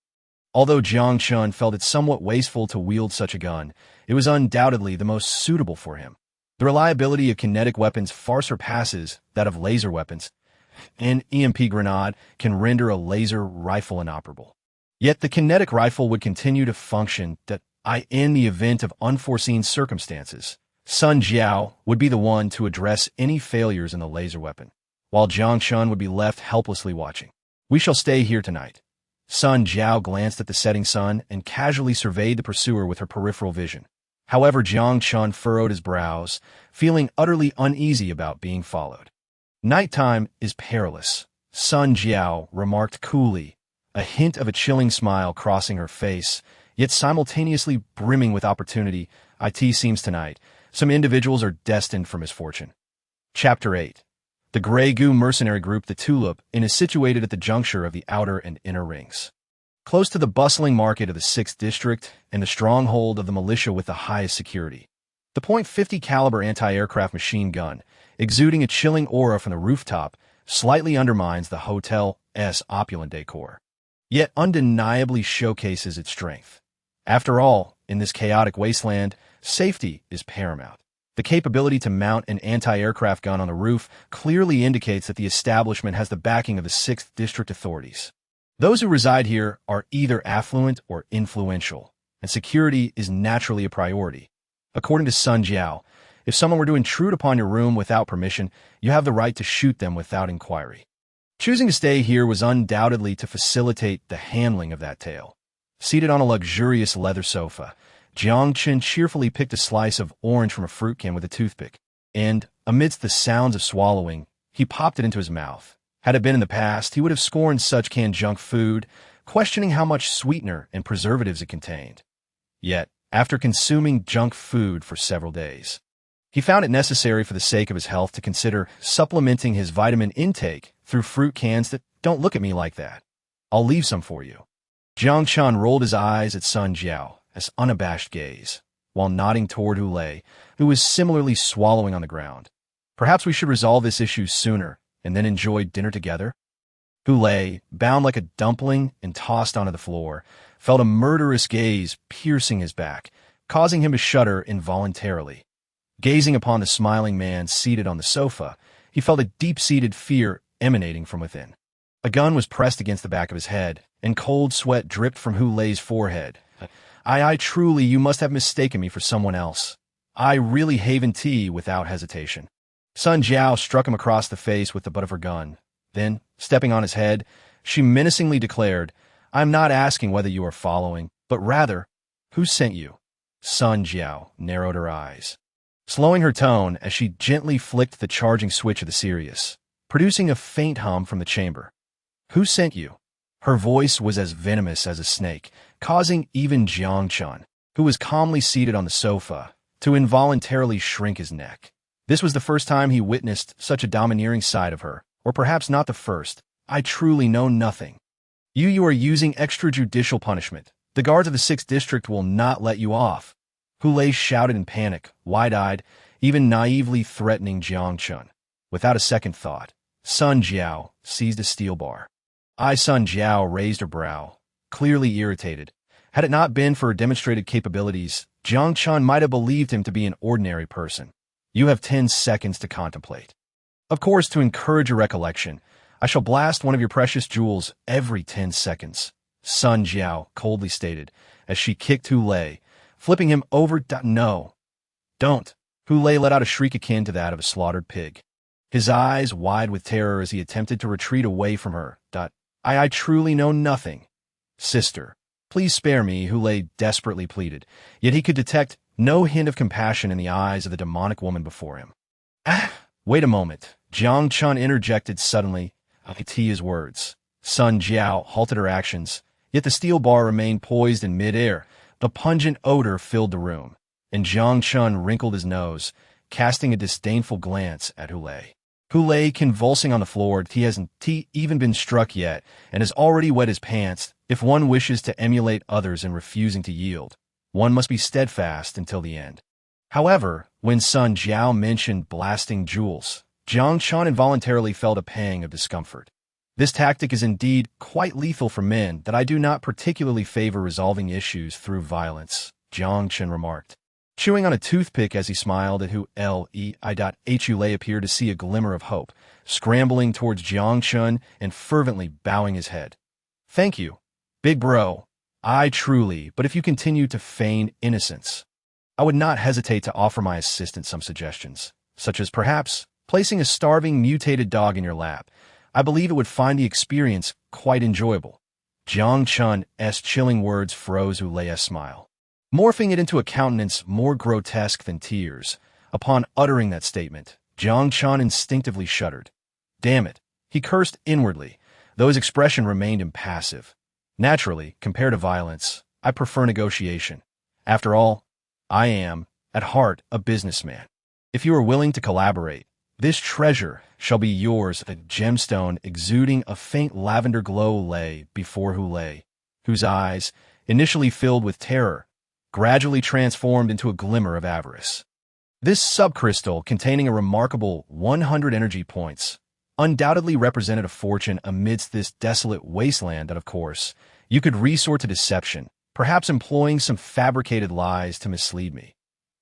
Although Jiang Chen felt it somewhat wasteful to wield such a gun, it was undoubtedly the most suitable for him. The reliability of kinetic weapons far surpasses that of laser weapons. An EMP grenade can render a laser rifle inoperable. Yet the kinetic rifle would continue to function in the event of unforeseen circumstances. Sun Jiao would be the one to address any failures in the laser weapon, while Jiang Chen would be left helplessly watching. We shall stay here tonight. Sun Jiao glanced at the setting sun and casually surveyed the pursuer with her peripheral vision. However, Jiang Chen furrowed his brows, feeling utterly uneasy about being followed. Nighttime is perilous, Sun Jiao remarked coolly, a hint of a chilling smile crossing her face, yet simultaneously brimming with opportunity. It seems tonight, some individuals are destined for misfortune. Chapter 8. The Grey Goo mercenary group The Tulip is situated at the juncture of the outer and inner rings. Close to the bustling market of the 6th District and the stronghold of the militia with the highest security. The .50 caliber anti-aircraft machine gun, exuding a chilling aura from the rooftop, slightly undermines the hotel's opulent decor, yet undeniably showcases its strength. After all, in this chaotic wasteland, safety is paramount. The capability to mount an anti-aircraft gun on the roof clearly indicates that the establishment has the backing of the 6th District authorities. Those who reside here are either affluent or influential, and security is naturally a priority. According to Sun Jiao, if someone were to intrude upon your room without permission, you have the right to shoot them without inquiry. Choosing to stay here was undoubtedly to facilitate the handling of that tale. Seated on a luxurious leather sofa, Jiang Chen cheerfully picked a slice of orange from a fruit can with a toothpick, and, amidst the sounds of swallowing, he popped it into his mouth. Had it been in the past, he would have scorned such canned junk food, questioning how much sweetener and preservatives it contained. Yet, after consuming junk food for several days, he found it necessary for the sake of his health to consider supplementing his vitamin intake through fruit cans. Don't look at me like that. I'll leave some for you. Jiang Chen rolled his eyes at Sun Jiao's unabashed gaze, while nodding toward Hule, who was similarly swallowing on the ground. Perhaps we should resolve this issue sooner, and then enjoy dinner together? Hule, bound like a dumpling and tossed onto the floor, felt a murderous gaze piercing his back, causing him to shudder involuntarily. Gazing upon the smiling man seated on the sofa, he felt a deep-seated fear emanating from within. A gun was pressed against the back of his head, and cold sweat dripped from Hu Lei's forehead. I truly, you must have mistaken me for someone else. I really haven tea without hesitation. Sun Jiao struck him across the face with the butt of her gun. Then, stepping on his head, she menacingly declared, I'm not asking whether you are following, but rather, who sent you? Sun Jiao narrowed her eyes, slowing her tone as she gently flicked the charging switch of the Sirius, producing a faint hum from the chamber. Who sent you? Her voice was as venomous as a snake, causing even Jiang Chen, who was calmly seated on the sofa, to involuntarily shrink his neck. This was the first time he witnessed such a domineering side of her, or perhaps not the first. I truly know nothing. You are using extrajudicial punishment. The guards of the 6th District will not let you off. Hu Lei shouted in panic, wide-eyed, even naively threatening Jiang Chen. Without a second thought, Sun Jiao seized a steel bar. Sun Jiao raised her brow, clearly irritated. Had it not been for her demonstrated capabilities, Jiang Chen might have believed him to be an ordinary person. You have 10 seconds to contemplate. Of course, to encourage your recollection, I shall blast one of your precious jewels every 10 seconds, Sun Jiao coldly stated, as she kicked Hu Lei, flipping him over. No. Don't. Hu Lei let out a shriek akin to that of a slaughtered pig, his eyes wide with terror as he attempted to retreat away from her. I truly know nothing. Sister, please spare me, Hu Lei desperately pleaded, yet he could detect no hint of compassion in the eyes of the demonic woman before him. Wait a moment, Jiang Chen interjected suddenly. His words. Sun Jiao halted her actions, yet the steel bar remained poised in midair. The pungent odor filled the room, and Jiang Chen wrinkled his nose, casting a disdainful glance at Hu Lei. Hu Lei, convulsing on the floor, he hasn't even been struck yet, and has already wet his pants. If one wishes to emulate others in refusing to yield, one must be steadfast until the end. However, when Sun Jiao mentioned blasting jewels, Jiang Chen involuntarily felt a pang of discomfort. This tactic is indeed quite lethal for men that I do not particularly favor resolving issues through violence, Jiang Chen remarked, chewing on a toothpick as he smiled at Hu Lei appeared to see a glimmer of hope, scrambling towards Jiang Chen and fervently bowing his head. Thank you, big bro. I truly, but if you continue to feign innocence, I would not hesitate to offer my assistance some suggestions, such as perhaps placing a starving, mutated dog in your lap. I believe it would find the experience quite enjoyable. Jiang Chen's chilling words froze Hu Lei's smile, morphing it into a countenance more grotesque than tears. Upon uttering that statement, Jiang Chen instinctively shuddered. Damn it, he cursed inwardly, though his expression remained impassive. Naturally, compared to violence, I prefer negotiation. After all, I am, at heart, a businessman. If you are willing to collaborate, this treasure shall be yours. A gemstone exuding a faint lavender glow lay before Hu Lei, whose eyes, initially filled with terror, gradually transformed into a glimmer of avarice. This subcrystal, containing a remarkable 100 energy points, undoubtedly represented a fortune amidst this desolate wasteland that, of course, you could resort to deception, perhaps employing some fabricated lies to mislead me.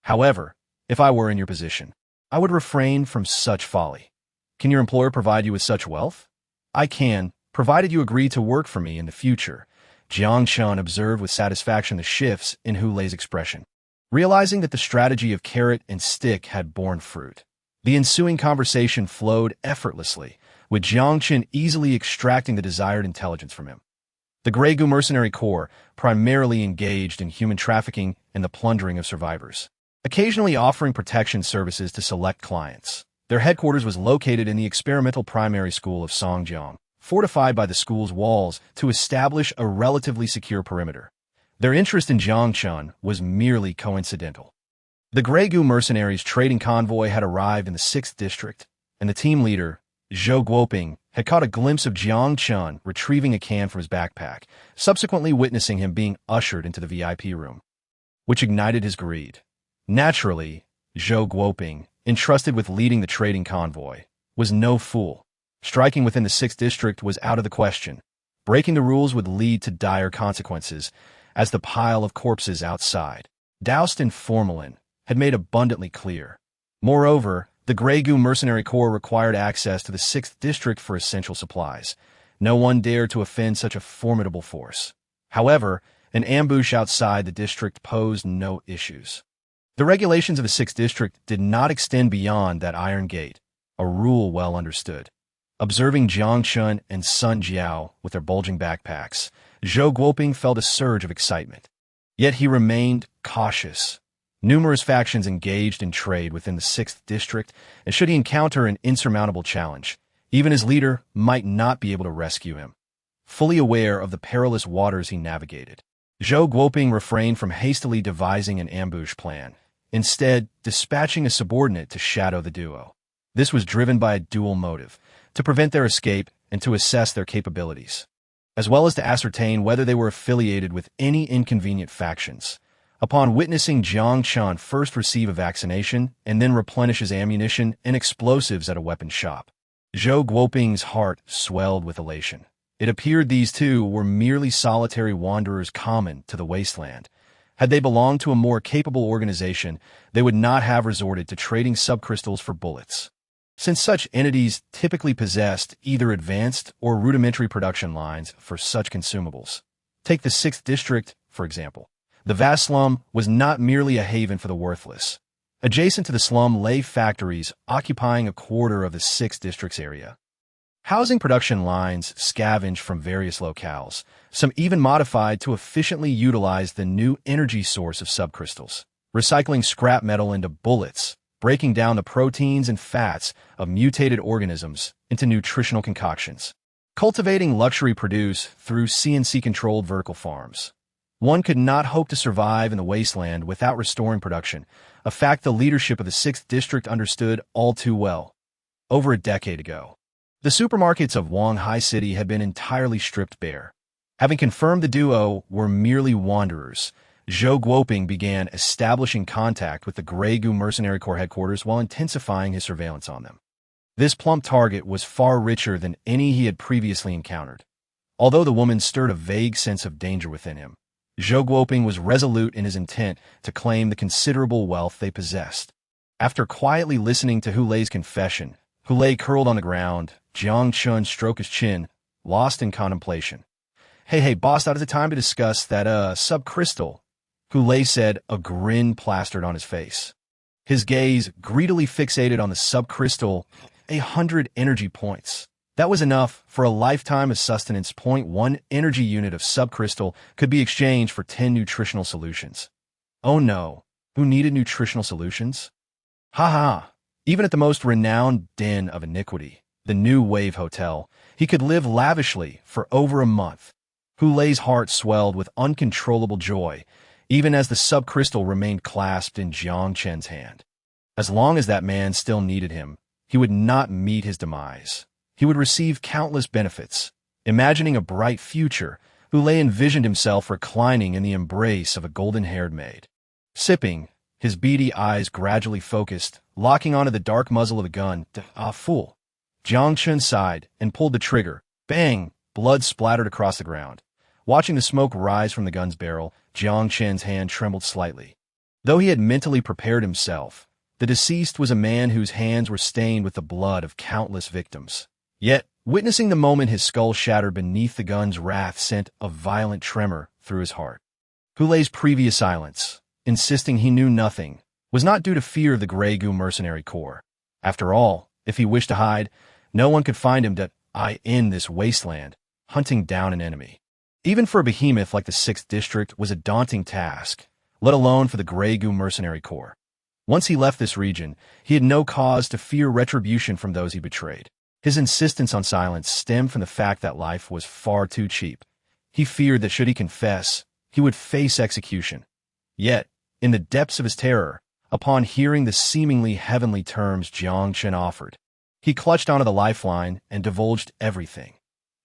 However, if I were in your position, I would refrain from such folly. Can your employer provide you with such wealth? I can, provided you agree to work for me in the future. Jiang Chen observed with satisfaction the shifts in Hu Lei's expression, realizing that the strategy of carrot and stick had borne fruit. The ensuing conversation flowed effortlessly, with Jiang Chen easily extracting the desired intelligence from him. The Grey Goo Mercenary Corps primarily engaged in human trafficking and the plundering of survivors, occasionally offering protection services to select clients. Their headquarters was located in the experimental primary school of Songjiang, fortified by the school's walls to establish a relatively secure perimeter. Their interest in Jiang Chen was merely coincidental. The Grey Goo mercenaries' trading convoy had arrived in the 6th District, and the team leader, Zhou Guoping, had caught a glimpse of Jiang Chen retrieving a can from his backpack, subsequently witnessing him being ushered into the VIP room, which ignited his greed. Naturally, Zhou Guoping, entrusted with leading the trading convoy, was no fool. Striking within the 6th District was out of the question. Breaking the rules would lead to dire consequences, as the pile of corpses outside, doused in formalin, had made abundantly clear. Moreover, the Grey Goo Mercenary Corps required access to the 6th District for essential supplies. No one dared to offend such a formidable force. However, an ambush outside the district posed no issues. The regulations of the 6th District did not extend beyond that iron gate, a rule well understood. Observing Jiang Chen and Sun Jiao with their bulging backpacks, Zhou Guoping felt a surge of excitement. Yet he remained cautious. Numerous factions engaged in trade within the 6th District, and should he encounter an insurmountable challenge, even his leader might not be able to rescue him. Fully aware of the perilous waters he navigated, Zhou Guoping refrained from hastily devising an ambush plan, instead dispatching a subordinate to shadow the duo. This was driven by a dual motive: to prevent their escape and to assess their capabilities, as well as to ascertain whether they were affiliated with any inconvenient factions. Upon witnessing Jiang Chen first receive a vaccination and then replenish his ammunition and explosives at a weapon shop, Zhou Guoping's heart swelled with elation. It appeared these two were merely solitary wanderers common to the wasteland. Had they belonged to a more capable organization, they would not have resorted to trading subcrystals for bullets, since such entities typically possessed either advanced or rudimentary production lines for such consumables. Take the 6th District, for example. The vast slum was not merely a haven for the worthless. Adjacent to the slum lay factories occupying a quarter of the 6th District's area. Housing production lines scavenged from various locales, some even modified to efficiently utilize the new energy source of subcrystals, recycling scrap metal into bullets, breaking down the proteins and fats of mutated organisms into nutritional concoctions, cultivating luxury produce through CNC-controlled vertical farms. One could not hope to survive in the wasteland without restoring production, a fact the leadership of the 6th District understood all too well. Over a decade ago, the supermarkets of Wanghai City had been entirely stripped bare. Having confirmed the duo were merely wanderers, Zhou Guoping began establishing contact with the Grey Goo Mercenary Corps headquarters while intensifying his surveillance on them. This plump target was far richer than any he had previously encountered. Although the woman stirred a vague sense of danger within him, Zhou Guoping was resolute in his intent to claim the considerable wealth they possessed. After quietly listening to Hu Lei's confession, Hu Lei curled on the ground, Jiang Chen stroked his chin, lost in contemplation. Hey, boss, out of the time to discuss that, subcrystal, Hu Lei said, a grin plastered on his face. His gaze greedily fixated on the subcrystal, 100 energy points. That was enough for a lifetime of sustenance. 1 energy unit of subcrystal could be exchanged for 10 nutritional solutions. Oh no, who needed nutritional solutions? Ha! Even at the most renowned den of iniquity, the New Wave Hotel, he could live lavishly for over a month. Hu Lei's heart swelled with uncontrollable joy, even as the subcrystal remained clasped in Jiang Chen's hand. As long as that man still needed him, he would not meet his demise. He would receive countless benefits. Imagining a bright future, Hu Lei envisioned himself reclining in the embrace of a golden-haired maid. Sipping, his beady eyes gradually focused, locking onto the dark muzzle of the gun. Fool! Jiang Chen sighed and pulled the trigger. Bang! Blood splattered across the ground. Watching the smoke rise from the gun's barrel, Jiang Chen's hand trembled slightly. Though he had mentally prepared himself, the deceased was a man whose hands were stained with the blood of countless victims. Yet, witnessing the moment his skull shattered beneath the gun's wrath sent a violent tremor through his heart. Hu Lei's previous silence, insisting he knew nothing, was not due to fear of the Grey Goo Mercenary Corps. After all, if he wished to hide, no one could find him in this wasteland, hunting down an enemy. Even for a behemoth like the 6th District was a daunting task, let alone for the Grey Goo Mercenary Corps. Once he left this region, he had no cause to fear retribution from those he betrayed. His insistence on silence stemmed from the fact that life was far too cheap. He feared that should he confess, he would face execution. Yet, in the depths of his terror, upon hearing the seemingly heavenly terms Jiang Chen offered, he clutched onto the lifeline and divulged everything.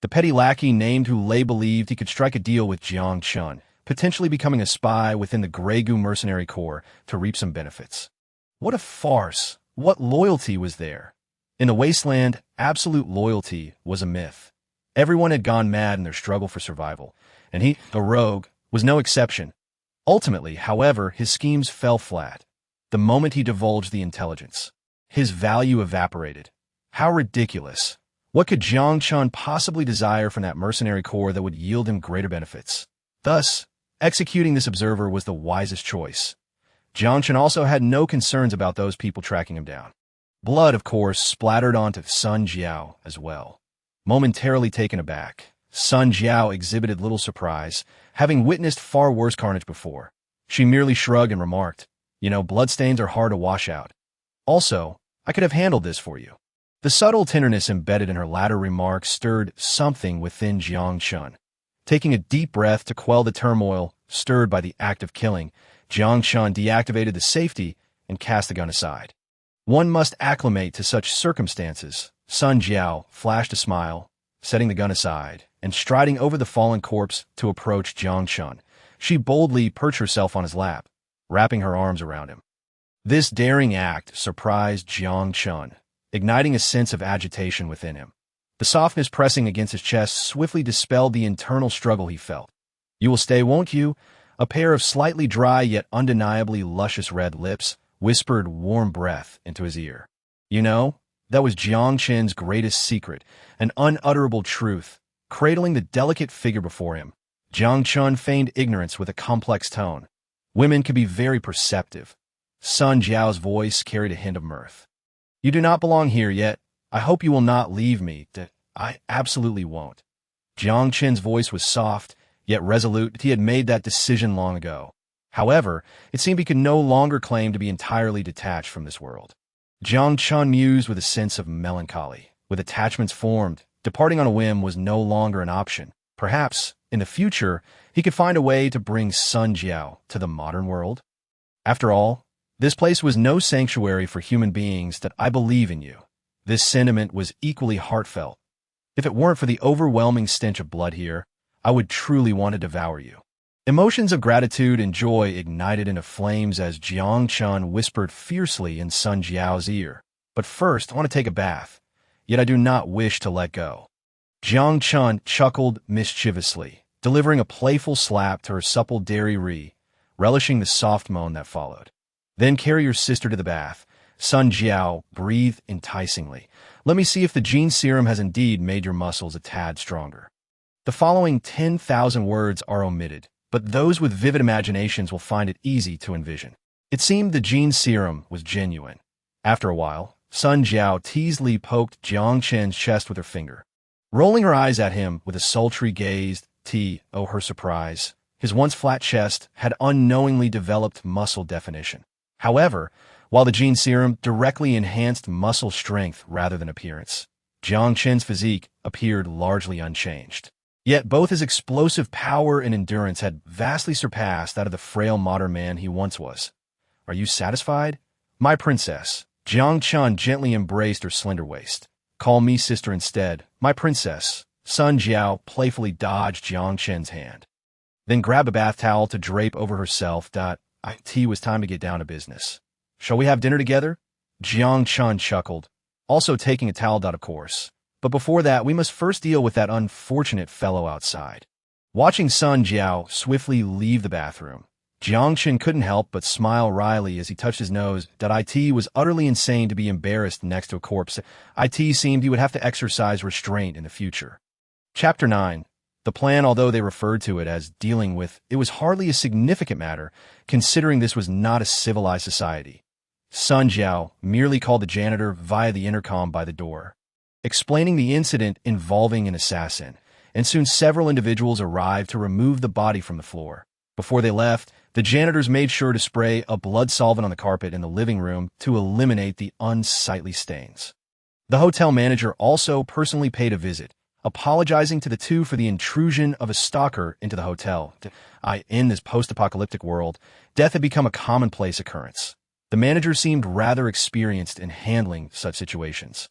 The petty lackey named Hu Lei believed he could strike a deal with Jiang Chen, potentially becoming a spy within the Grey Goo Mercenary Corps to reap some benefits. What a farce! What loyalty was there? In the wasteland, absolute loyalty was a myth. Everyone had gone mad in their struggle for survival, and he, the rogue, was no exception. Ultimately, however, his schemes fell flat. The moment he divulged the intelligence, his value evaporated. How ridiculous! What could Jiang Chen possibly desire from that mercenary corps that would yield him greater benefits? Thus, executing this observer was the wisest choice. Jiang Chen also had no concerns about those people tracking him down. Blood, of course, splattered onto Sun Jiao as well. Momentarily taken aback, Sun Jiao exhibited little surprise, having witnessed far worse carnage before. She merely shrugged and remarked, bloodstains are hard to wash out. Also, I could have handled this for you. The subtle tenderness embedded in her latter remark stirred something within Jiang Chen. Taking a deep breath to quell the turmoil stirred by the act of killing, Jiang Chen deactivated the safety and cast the gun aside. One must acclimate to such circumstances. Sun Jiao flashed a smile, setting the gun aside, and striding over the fallen corpse to approach Jiang Chen. She boldly perched herself on his lap, wrapping her arms around him. This daring act surprised Jiang Chen, igniting a sense of agitation within him. The softness pressing against his chest swiftly dispelled the internal struggle he felt. "You will stay, won't you?" A pair of slightly dry yet undeniably luscious red lips whispered warm breath into his ear. That was Jiang Chen's greatest secret, an unutterable truth, cradling the delicate figure before him. Jiang Chen feigned ignorance with a complex tone. Women can be very perceptive. Sun Jiao's voice carried a hint of mirth. "You do not belong here yet. I hope you will not leave me." "I absolutely won't." Jiang Chen's voice was soft, yet resolute. He had made that decision long ago. However, it seemed he could no longer claim to be entirely detached from this world. Jiang Chen mused with a sense of melancholy. With attachments formed, departing on a whim was no longer an option. Perhaps, in the future, he could find a way to bring Sun Jiao to the modern world. After all, this place was no sanctuary for human beings. "That I believe in you." This sentiment was equally heartfelt. "If it weren't for the overwhelming stench of blood here, I would truly want to devour you." Emotions of gratitude and joy ignited into flames as Jiang Chen whispered fiercely in Sun Jiao's ear. "But first, I want to take a bath, yet I do not wish to let go." Jiang Chen chuckled mischievously, delivering a playful slap to her supple dairy, relishing the soft moan that followed. "Then carry your sister to the bath." Sun Jiao breathed enticingly. "Let me see if the gene serum has indeed made your muscles a tad stronger." The following 10,000 words are omitted, but those with vivid imaginations will find it easy to envision. It seemed the gene serum was genuine. After a while, Sun Jiao teasingly poked Jiang Chen's chest with her finger. Rolling her eyes at him with a sultry gaze, her surprise, his once flat chest had unknowingly developed muscle definition. However, while the gene serum directly enhanced muscle strength rather than appearance, Jiang Chen's physique appeared largely unchanged. Yet both his explosive power and endurance had vastly surpassed that of the frail modern man he once was. "Are you satisfied, my princess?" Jiang Chen gently embraced her slender waist. "Call me sister instead, my princess." Sun Jiao playfully dodged Jiang Chen's hand, then grabbed a bath towel to drape over herself. "It was time to get down to business. Shall we have dinner together?" Jiang Chen chuckled, also taking a towel. "Of course. But before that, we must first deal with that unfortunate fellow outside." Watching Sun Jiao swiftly leave the bathroom, Jiang Chen couldn't help but smile wryly as he touched his nose. It was utterly insane to be embarrassed next to a corpse. It seemed he would have to exercise restraint in the future. Chapter 9. The plan, although they referred to it as dealing with, it was hardly a significant matter, considering this was not a civilized society. Sun Jiao merely called the janitor via the intercom by the door, explaining the incident involving an assassin, and soon several individuals arrived to remove the body from the floor. Before they left, the janitors made sure to spray a blood solvent on the carpet in the living room to eliminate the unsightly stains. The hotel manager also personally paid a visit, apologizing to the two for the intrusion of a stalker into the hotel. In this post-apocalyptic world, death had become a commonplace occurrence. The manager seemed rather experienced in handling such situations,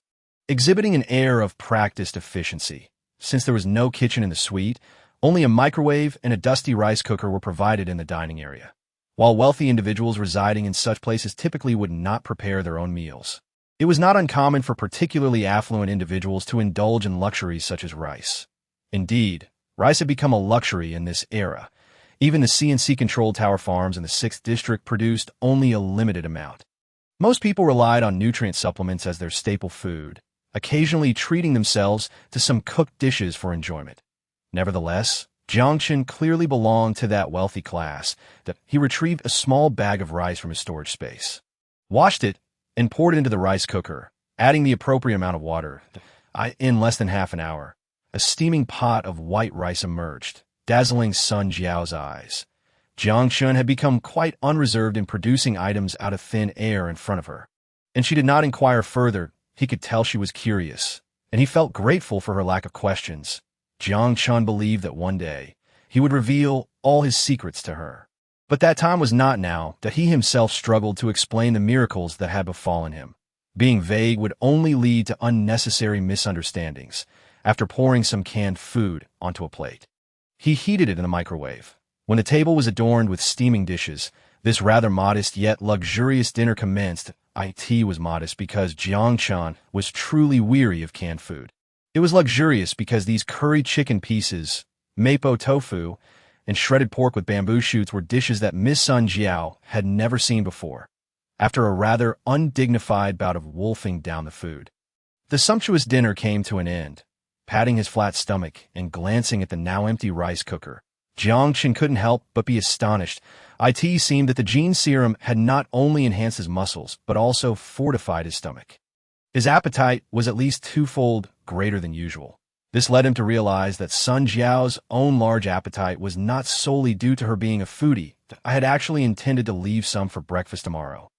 exhibiting an air of practiced efficiency. Since there was no kitchen in the suite, only a microwave and a dusty rice cooker were provided in the dining area. While wealthy individuals residing in such places typically would not prepare their own meals, it was not uncommon for particularly affluent individuals to indulge in luxuries such as rice. Indeed, rice had become a luxury in this era. Even the CNC-controlled tower farms in the 6th district produced only a limited amount. Most people relied on nutrient supplements as their staple food, occasionally treating themselves to some cooked dishes for enjoyment. Nevertheless, Jiang Chen clearly belonged to that wealthy class that he retrieved a small bag of rice from his storage space, washed it, and poured it into the rice cooker, adding the appropriate amount of water. In less than half an hour, a steaming pot of white rice emerged, dazzling Sun Jiao's eyes. Jiang Chen had become quite unreserved in producing items out of thin air in front of her, and she did not inquire further. He could tell she was curious, and he felt grateful for her lack of questions. Jiang Chen believed that one day he would reveal all his secrets to her. But that time was not now, that he himself struggled to explain the miracles that had befallen him. Being vague would only lead to unnecessary misunderstandings. After pouring some canned food onto a plate, he heated it in the microwave. When the table was adorned with steaming dishes, this rather modest yet luxurious dinner commenced. It was modest because Jiang Chen was truly weary of canned food. It was luxurious because these curried chicken pieces, mapo tofu, and shredded pork with bamboo shoots were dishes that Miss Sun Jiao had never seen before. After a rather undignified bout of wolfing down the food, the sumptuous dinner came to an end. Patting his flat stomach and glancing at the now empty rice cooker, Jiang Chen couldn't help but be astonished. It seemed that the gene serum had not only enhanced his muscles, but also fortified his stomach. His appetite was at least twofold greater than usual. This led him to realize that Sun Jiao's own large appetite was not solely due to her being a foodie. I had actually intended to leave some for breakfast tomorrow.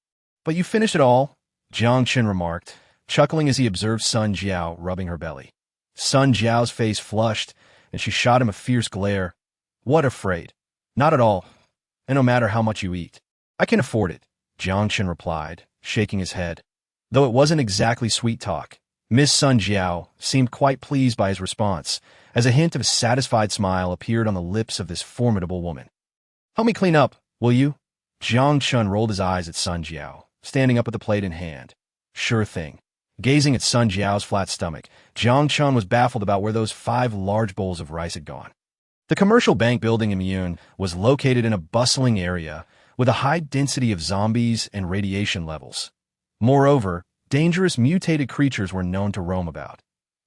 But you finished it all, Jiang Chen remarked, chuckling as he observed Sun Jiao rubbing her belly. Sun Jiao's face flushed, and she shot him a fierce glare. What afraid? Not at all. And no matter how much you eat, I can afford it, Jiang Chen replied, shaking his head. Though it wasn't exactly sweet talk, Miss Sun Jiao seemed quite pleased by his response, as a hint of a satisfied smile appeared on the lips of this formidable woman. Help me clean up, will you? Jiang Chen rolled his eyes at Sun Jiao, standing up with the plate in hand. Sure thing. Gazing at Sun Jiao's flat stomach, Jiang Chen was baffled about where those 5 large bowls of rice had gone. The commercial bank building in Muyun was located in a bustling area with a high density of zombies and radiation levels. Moreover, dangerous mutated creatures were known to roam about,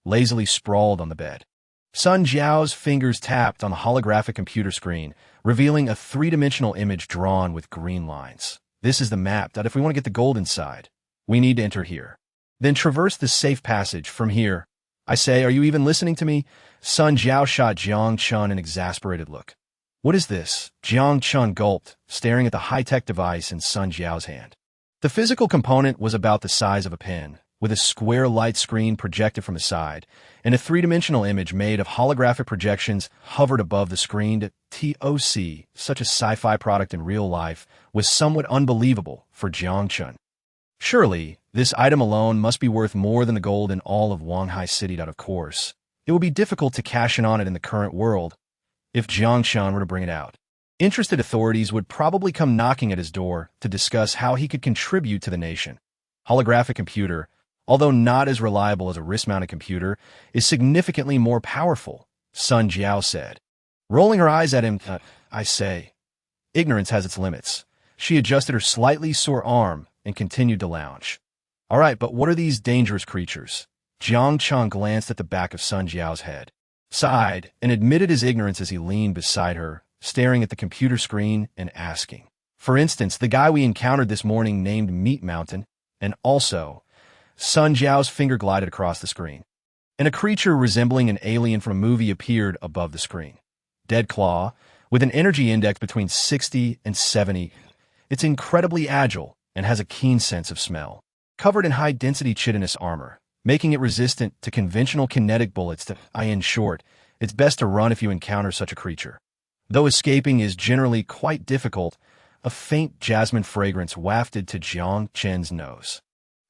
lazily sprawled on the bed. Sun Jiao's fingers tapped on the holographic computer screen, revealing a 3-dimensional image drawn with green lines. This is the map that if we want to get the gold inside, we need to enter here. Then traverse this safe passage from here. I say, are you even listening to me? Sun Jiao shot Jiang Chen an exasperated look. What is this? Jiang Chen gulped, staring at the high-tech device in Sun Jiao's hand. The physical component was about the size of a pen, with a square light screen projected from the side, and a 3-dimensional image made of holographic projections hovered above the screen. TOC, such a sci-fi product in real life, was somewhat unbelievable for Jiang Chen. Surely, this item alone must be worth more than the gold in all of Wanghai City. Of course, it would be difficult to cash in on it in the current world if Jiang Chen were to bring it out. Interested authorities would probably come knocking at his door to discuss how he could contribute to the nation. Holographic computer, although not as reliable as a wrist-mounted computer, is significantly more powerful, Sun Jiao said. Rolling her eyes at him, I say, ignorance has its limits. She adjusted her slightly sore arm and continued to lounge. All right, but what are these dangerous creatures? Jiang Chen glanced at the back of Sun Jiao's head, sighed, and admitted his ignorance as he leaned beside her, staring at the computer screen and asking. For instance, the guy we encountered this morning named Meat Mountain, and also, Sun Jiao's finger glided across the screen, and a creature resembling an alien from a movie appeared above the screen. Dead Claw, with an energy index between 60 and 70. It's incredibly agile and has a keen sense of smell. Covered in high-density chitinous armor, making it resistant to conventional kinetic bullets. In short, it's best to run if you encounter such a creature. Though escaping is generally quite difficult, a faint jasmine fragrance wafted to Jiang Chen's nose.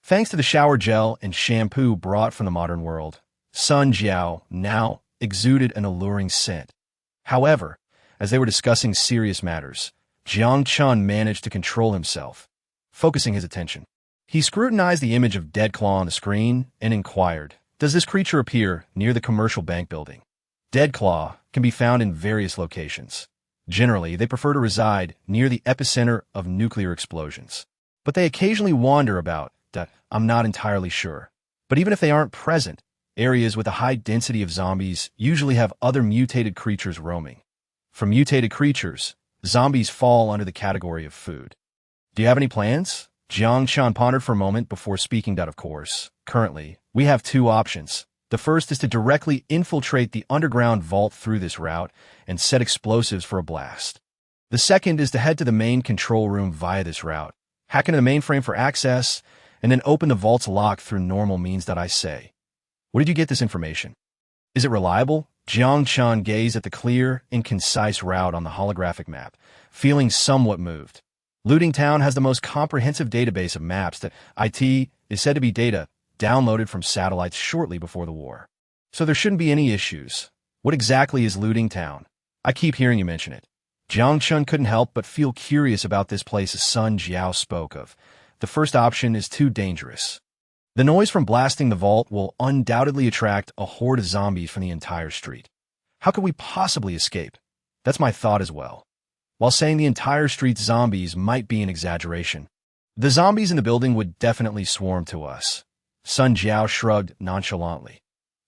Thanks to the shower gel and shampoo brought from the modern world, Sun Jiao now exuded an alluring scent. However, as they were discussing serious matters, Jiang Chen managed to control himself, focusing his attention. He scrutinized the image of Dead Claw on the screen and inquired, does this creature appear near the commercial bank building? Deadclaw can be found in various locations. Generally, they prefer to reside near the epicenter of nuclear explosions. But they occasionally wander about, I'm not entirely sure. But even if they aren't present, areas with a high density of zombies usually have other mutated creatures roaming. For mutated creatures, zombies fall under the category of food. Do you have any plans? Jiang Chen pondered for a moment before speaking. Of course, currently, we have two options. The first is to directly infiltrate the underground vault through this route and set explosives for a blast. The second is to head to the main control room via this route, hack into the mainframe for access, and then open the vault's lock through normal means. I say. Where did you get this information? Is it reliable? Jiang Chen gazed at the clear and concise route on the holographic map, feeling somewhat moved. Looting Town has the most comprehensive database of maps that IT is said to be data downloaded from satellites shortly before the war. So there shouldn't be any issues. What exactly is Looting Town? I keep hearing you mention it. Jiang Chen couldn't help but feel curious about this place Sun Jiao spoke of. The first option is too dangerous. The noise from blasting the vault will undoubtedly attract a horde of zombies from the entire street. How could we possibly escape? That's my thought as well. While saying the entire street's zombies might be an exaggeration, the zombies in the building would definitely swarm to us. Sun Jiao shrugged nonchalantly.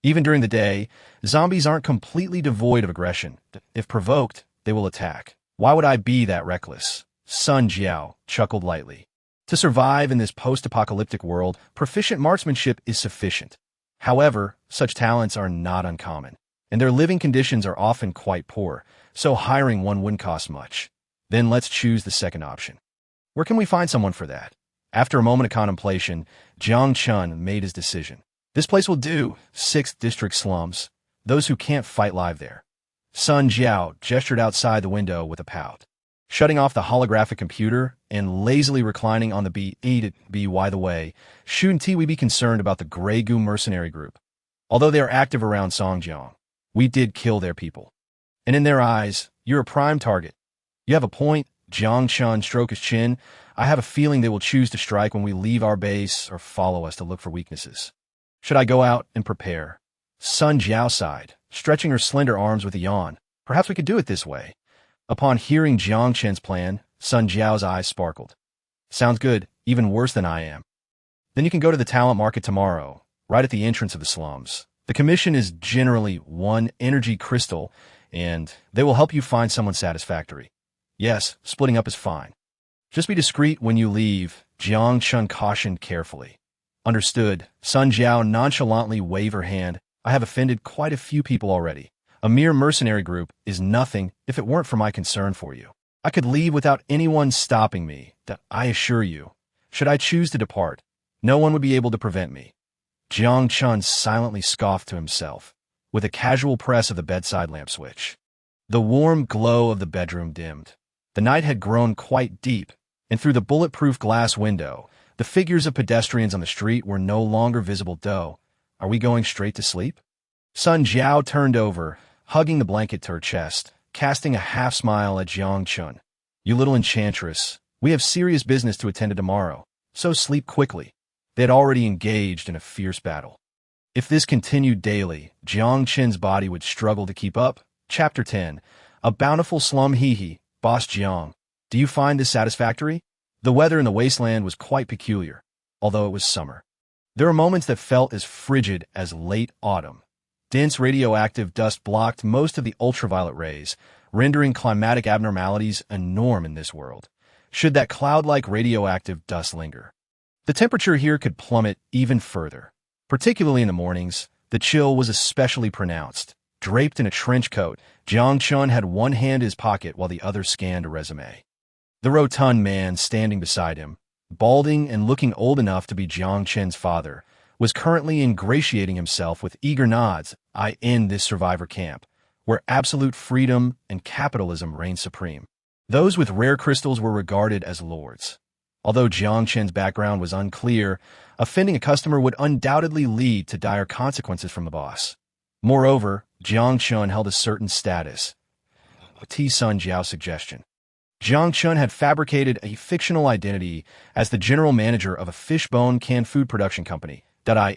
Even during the day, zombies aren't completely devoid of aggression. If provoked, they will attack. Why would I be that reckless? Sun Jiao chuckled lightly. To survive in this post-apocalyptic world, proficient marksmanship is sufficient. However, such talents are not uncommon, and their living conditions are often quite poor, so hiring one wouldn't cost much. Then let's choose the second option. Where can we find someone for that? After a moment of contemplation, Jiang Chen made his decision. This place will do. 6th District slums. Those who can't fight live there. Sun Jiao gestured outside the window with a pout. Shutting off the holographic computer and lazily reclining on the by the way, shouldn't we be concerned about the Grey Goo mercenary group? Although they are active around Songjiang, we did kill their people. And in their eyes, you're a prime target. You have a point. Jiang Chen stroked his chin. I have a feeling they will choose to strike when we leave our base or follow us to look for weaknesses. Should I go out and prepare? Sun Jiao sighed, stretching her slender arms with a yawn. Perhaps we could do it this way. Upon hearing Jiang Chen's plan, Sun Jiao's eyes sparkled. Sounds good, even worse than I am. Then you can go to the talent market tomorrow, right at the entrance of the slums. The commission is generally 1 energy crystal, and they will help you find someone satisfactory. Yes, splitting up is fine. Just be discreet when you leave, Jiang Chen cautioned carefully. Understood. Sun Jiao nonchalantly waved her hand. I have offended quite a few people already. A mere mercenary group is nothing if it weren't for my concern for you. I could leave without anyone stopping me, that I assure you. Should I choose to depart, no one would be able to prevent me. Jiang Chen silently scoffed to himself, with a casual press of the bedside lamp switch. The warm glow of the bedroom dimmed. The night had grown quite deep, and through the bulletproof glass window, the figures of pedestrians on the street were no longer visible. Are we going straight to sleep? Sun Jiao turned over, hugging the blanket to her chest, casting a half-smile at Jiang Chen. You little enchantress, we have serious business to attend to tomorrow, so sleep quickly. They had already engaged in a fierce battle. If this continued daily, Jiang Chen's body would struggle to keep up. Chapter 10. A bountiful slum. Boss Jiang, do you find this satisfactory? The weather in the wasteland was quite peculiar, although it was summer. There were moments that felt as frigid as late autumn. Dense radioactive dust blocked most of the ultraviolet rays, rendering climatic abnormalities a norm in this world. Should that cloud-like radioactive dust linger, the temperature here could plummet even further. Particularly in the mornings, the chill was especially pronounced. Draped in a trench coat, Jiang Chen had one hand in his pocket while the other scanned a resume. The rotund man standing beside him, balding and looking old enough to be Jiang Chen's father, was currently ingratiating himself with eager nods. I end this survivor camp, where absolute freedom and capitalism reign supreme. Those with rare crystals were regarded as lords. Although Jiang Chen's background was unclear, offending a customer would undoubtedly lead to dire consequences from the boss. Moreover, Jiang Chen held a certain status. Sun Jiao's suggestion. Jiang Chen had fabricated a fictional identity as the general manager of a fishbone canned food production company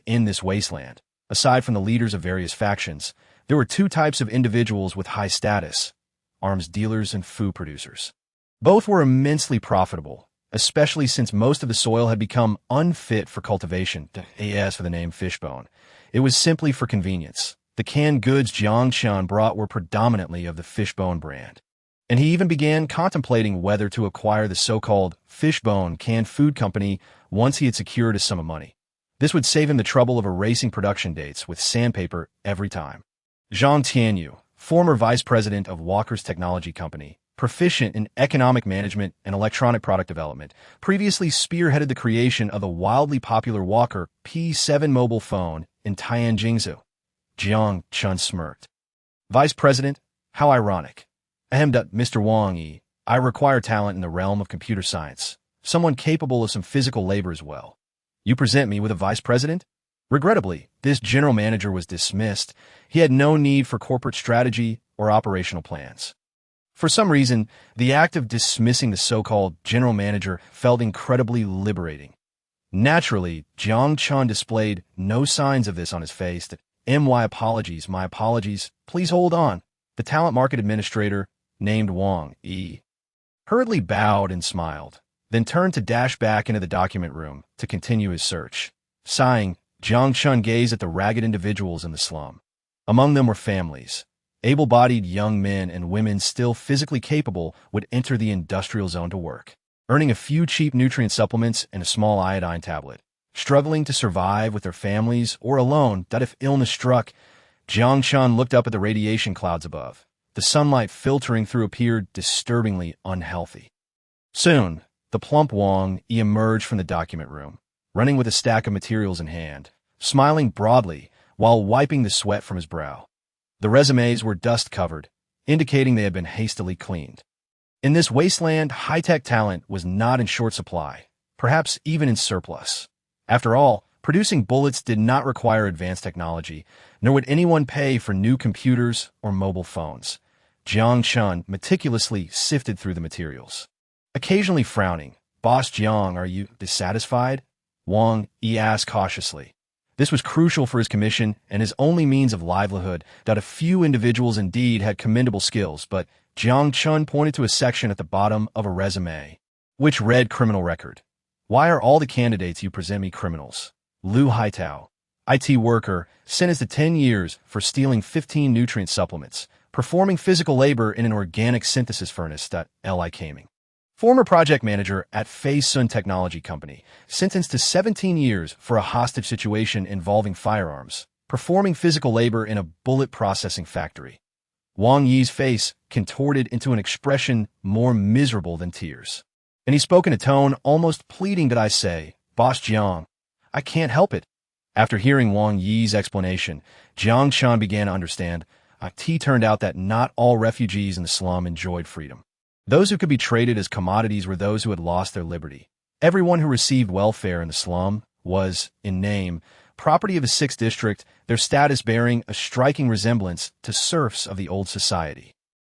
in this wasteland. Aside from the leaders of various factions, There were two types of individuals with high status: arms dealers and food producers. Both were immensely profitable, especially since most of the soil had become unfit for cultivation, as for the name fishbone. It was simply for convenience. The canned goods Jiang Chen brought were predominantly of the fishbone brand, and he even began contemplating whether to acquire the so-called fishbone canned food company once he had secured a sum of money. This would save him the trouble of erasing production dates with sandpaper every time. Zhang Tianyu, former vice president of Walker's Technology Company, proficient in economic management and electronic product development, previously spearheaded the creation of the wildly popular Walker P7 mobile phone in Tai'an, Jingzhou. Jiang Chen smirked. Vice President? How ironic. Ahem, Mr. Wang Yi, I require talent in the realm of computer science, someone capable of some physical labor as well. You present me with a vice president? Regrettably, this general manager was dismissed. He had no need for corporate strategy or operational plans. For some reason, the act of dismissing the so-called general manager felt incredibly liberating. Naturally, Jiang Chen displayed no signs of this on his face. My apologies, please hold on. The talent market administrator, named Wang Yi, hurriedly bowed and smiled, then turned to dash back into the document room to continue his search. Sighing, Jiang Chen gazed at the ragged individuals in the slum. Among them were families. Able-bodied young men and women still physically capable would enter the industrial zone to work, earning a few cheap nutrient supplements and a small iodine tablet, struggling to survive with their families or alone that if illness struck. Jiang Chen looked up at the radiation clouds above. The sunlight filtering through appeared disturbingly unhealthy. Soon, the plump Wang Yi emerged from the document room, running with a stack of materials in hand, smiling broadly while wiping the sweat from his brow. The resumes were dust-covered, indicating they had been hastily cleaned. In this wasteland, high-tech talent was not in short supply, perhaps even in surplus. After all, producing bullets did not require advanced technology, nor would anyone pay for new computers or mobile phones. Jiang Chen meticulously sifted through the materials. Occasionally frowning, "Boss Jiang, are you dissatisfied?" Wang Yi asked cautiously. This was crucial for his commission and his only means of livelihood. That a few individuals indeed had commendable skills, but Jiang Chen pointed to a section at the bottom of a resume, which read criminal record. "Why are all the candidates you present me criminals?" Lu Haitao, IT worker, sentenced to 10 years for stealing 15 nutrient supplements, performing physical labor in an organic synthesis furnace. Li Kaming. Former project manager at Fei Sun Technology Company, sentenced to 17 years for a hostage situation involving firearms, performing physical labor in a bullet processing factory. Wang Yi's face contorted into an expression more miserable than tears, and he spoke in a tone almost pleading. "Did I say, Boss Jiang? I can't help it." After hearing Wang Yi's explanation, Jiang Chen began to understand. It turned out that not all refugees in the slum enjoyed freedom. Those who could be traded as commodities were those who had lost their liberty. Everyone who received welfare in the slum was, in name, property of the 6th District, their status bearing a striking resemblance to serfs of the old society.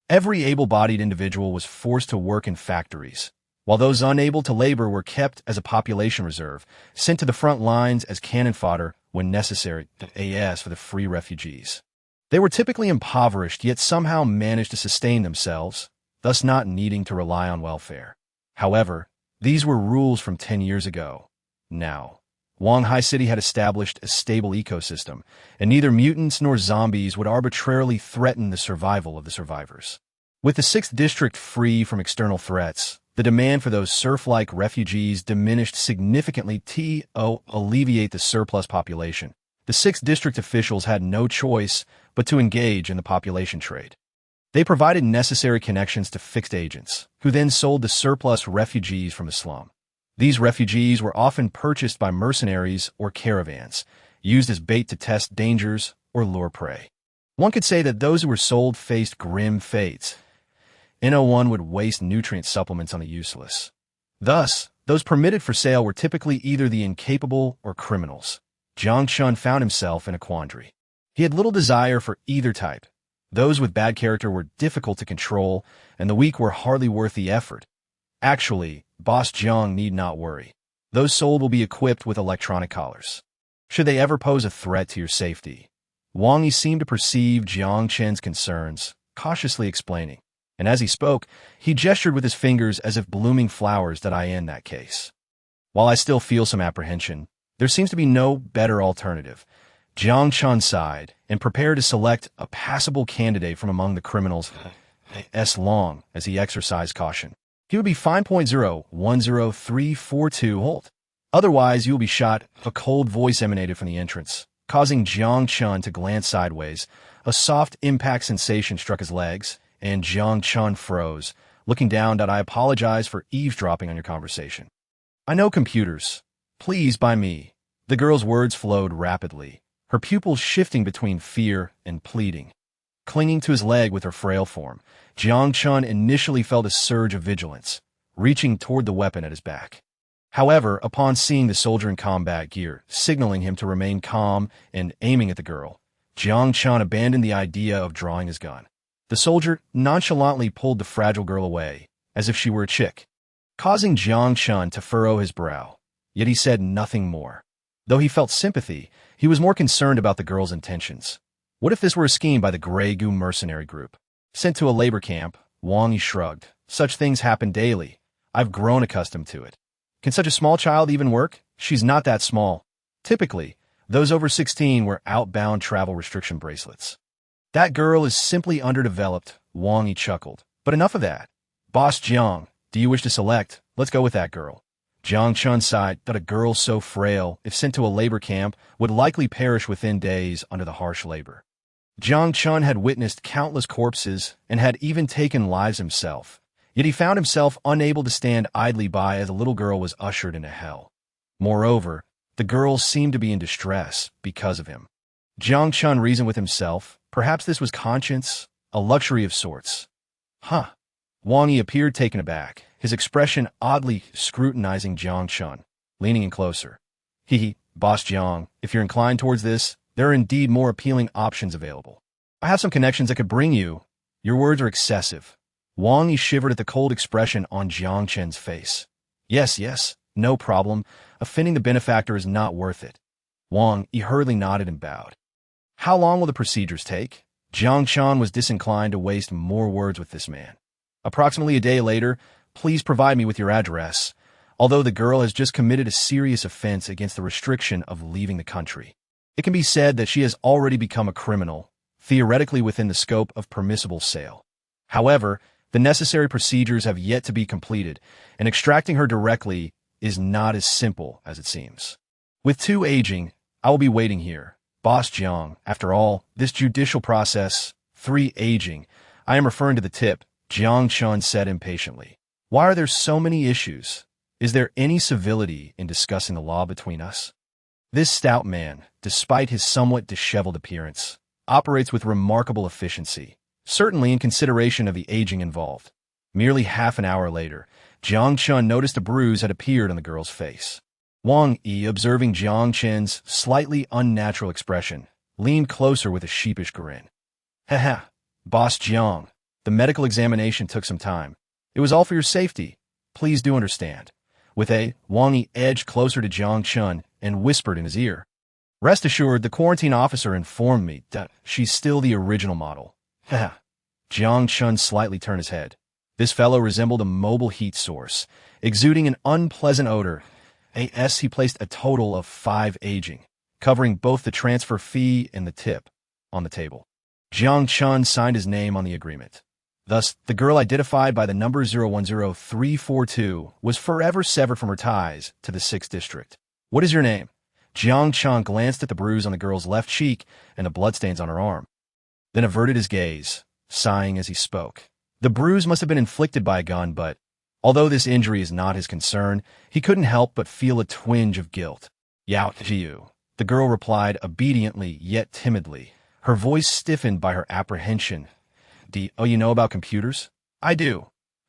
Every able-bodied individual was forced to work in factories, while those unable to labor were kept as a population reserve, sent to the front lines as cannon fodder when necessary, as for the free refugees. They were typically impoverished, yet somehow managed to sustain themselves, thus not needing to rely on welfare. However, these were rules from 10 years ago. Now, Wanghai City had established a stable ecosystem, and neither mutants nor zombies would arbitrarily threaten the survival of the survivors. With the 6th District free from external threats, the demand for those serf-like refugees diminished significantly to alleviate the surplus population. The 6th District officials had no choice but to engage in the population trade. They provided necessary connections to fixed agents, who then sold the surplus refugees from the slum. These refugees were often purchased by mercenaries or caravans, used as bait to test dangers or lure prey. One could say that those who were sold faced grim fates. No one would waste nutrient supplements on the useless. Thus, those permitted for sale were typically either the incapable or criminals. Jiang Chen found himself in a quandary. He had little desire for either type. Those with bad character were difficult to control, and the weak were hardly worth the effort. Actually, Boss Jiang need not worry. Those sold will be equipped with electronic collars. Should they ever pose a threat to your safety, Wang Yi seemed to perceive Jiang Chen's concerns, cautiously explaining. And as he spoke, he gestured with his fingers as if blooming flowers that I in that case. While I still feel some apprehension, there seems to be no better alternative. Jiang Chen sighed and prepared to select a passable candidate from among the criminals s long as he exercised caution. He would be 5.010342 Holt. Otherwise, you will be shot. A cold voice emanated from the entrance, causing Jiang Chen to glance sideways. A soft impact sensation struck his legs, and Jiang Chen froze. Looking down, I apologize for eavesdropping on your conversation. I know computers. Please buy me. The girl's words flowed rapidly, her pupils shifting between fear and pleading. Clinging to his leg with her frail form, Jiang Chen initially felt a surge of vigilance, reaching toward the weapon at his back. However, upon seeing the soldier in combat gear, signaling him to remain calm and aiming at the girl, Jiang Chen abandoned the idea of drawing his gun. The soldier nonchalantly pulled the fragile girl away, as if she were a chick, causing Jiang Chen to furrow his brow. Yet he said nothing more. Though he felt sympathy, he was more concerned about the girl's intentions. What if this were a scheme by the Grey Goo mercenary group? Sent to a labor camp, Wang Yi shrugged. Such things happen daily. I've grown accustomed to it. Can such a small child even work? She's not that small. Typically, those over 16 wear outbound travel restriction bracelets. That girl is simply underdeveloped, Wang Yi chuckled. But enough of that. Boss Jiang, do you wish to select? Let's go with that girl. Jiang Chen sighed that a girl so frail, if sent to a labor camp, would likely perish within days under the harsh labor. Jiang Chen had witnessed countless corpses and had even taken lives himself, yet he found himself unable to stand idly by as a little girl was ushered into hell. Moreover, the girl seemed to be in distress because of him. Jiang Chen reasoned with himself, perhaps this was conscience, a luxury of sorts. Huh. Wang Yi appeared taken aback, his expression oddly scrutinizing Jiang Chen, leaning in closer. Boss Jiang, if you're inclined towards this, there are indeed more appealing options available. I have some connections that could bring you. Your words are excessive. Wang Yi shivered at the cold expression on Jiang Chen's face. Yes, no problem. Offending the benefactor is not worth it. Wang Yi hurriedly nodded and bowed. How long will the procedures take? Jiang Chen was disinclined to waste more words with this man. Approximately a day later, please provide me with your address, although the girl has just committed a serious offense against the restriction of leaving the country. It can be said that she has already become a criminal, theoretically within the scope of permissible sale. However, the necessary procedures have yet to be completed, and extracting her directly is not as simple as it seems. With 2 aging, I will be waiting here. Boss Jiang, after all, this judicial process, 3 aging, I am referring to the tip, Jiang Chen said impatiently. Why are there so many issues? Is there any civility in discussing the law between us? This stout man, despite his somewhat disheveled appearance, operates with remarkable efficiency, certainly in consideration of the aging involved. Merely half an hour later, Jiang Chen noticed a bruise had appeared on the girl's face. Wang Yi, observing Jiang Chen's slightly unnatural expression, leaned closer with a sheepish grin. Haha, Boss Jiang, the medical examination took some time. It was all for your safety. Please do understand. Wang Yi edged closer to Jiang Chen and whispered in his ear. Rest assured, the quarantine officer informed me that she's still the original model. Haha. Jiang Chen slightly turned his head. This fellow resembled a mobile heat source, exuding an unpleasant odor. He placed a total of 5 aging, covering both the transfer fee and the tip, on the table. Jiang Chen signed his name on the agreement. Thus, the girl identified by the number 010342 was forever severed from her ties to the 6th district. What is your name? Jiang Chen glanced at the bruise on the girl's left cheek and the bloodstains on her arm, then averted his gaze, sighing as he spoke. The bruise must have been inflicted by a gun, but although this injury is not his concern, he couldn't help but feel a twinge of guilt. Yao Jiu, the girl replied obediently yet timidly, her voice stiffened by her apprehension. You know about computers? I do.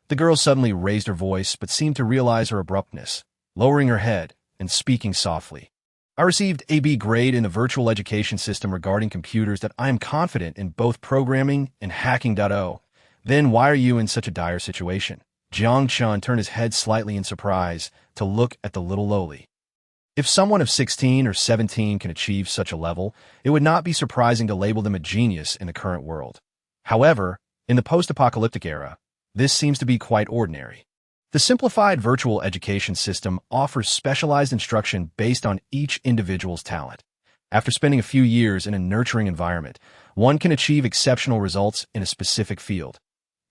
The girl suddenly raised her voice but seemed to realize her abruptness, lowering her head and speaking softly. I received a B grade in the virtual education system regarding computers that I am confident in both programming and hacking.O. Then why are you in such a dire situation? Jiang Chen turned his head slightly in surprise to look at the little lowly. If someone of 16 or 17 can achieve such a level, it would not be surprising to label them a genius in the current world. However, in the post-apocalyptic era, this seems to be quite ordinary. The simplified virtual education system offers specialized instruction based on each individual's talent. After spending a few years in a nurturing environment, one can achieve exceptional results in a specific field.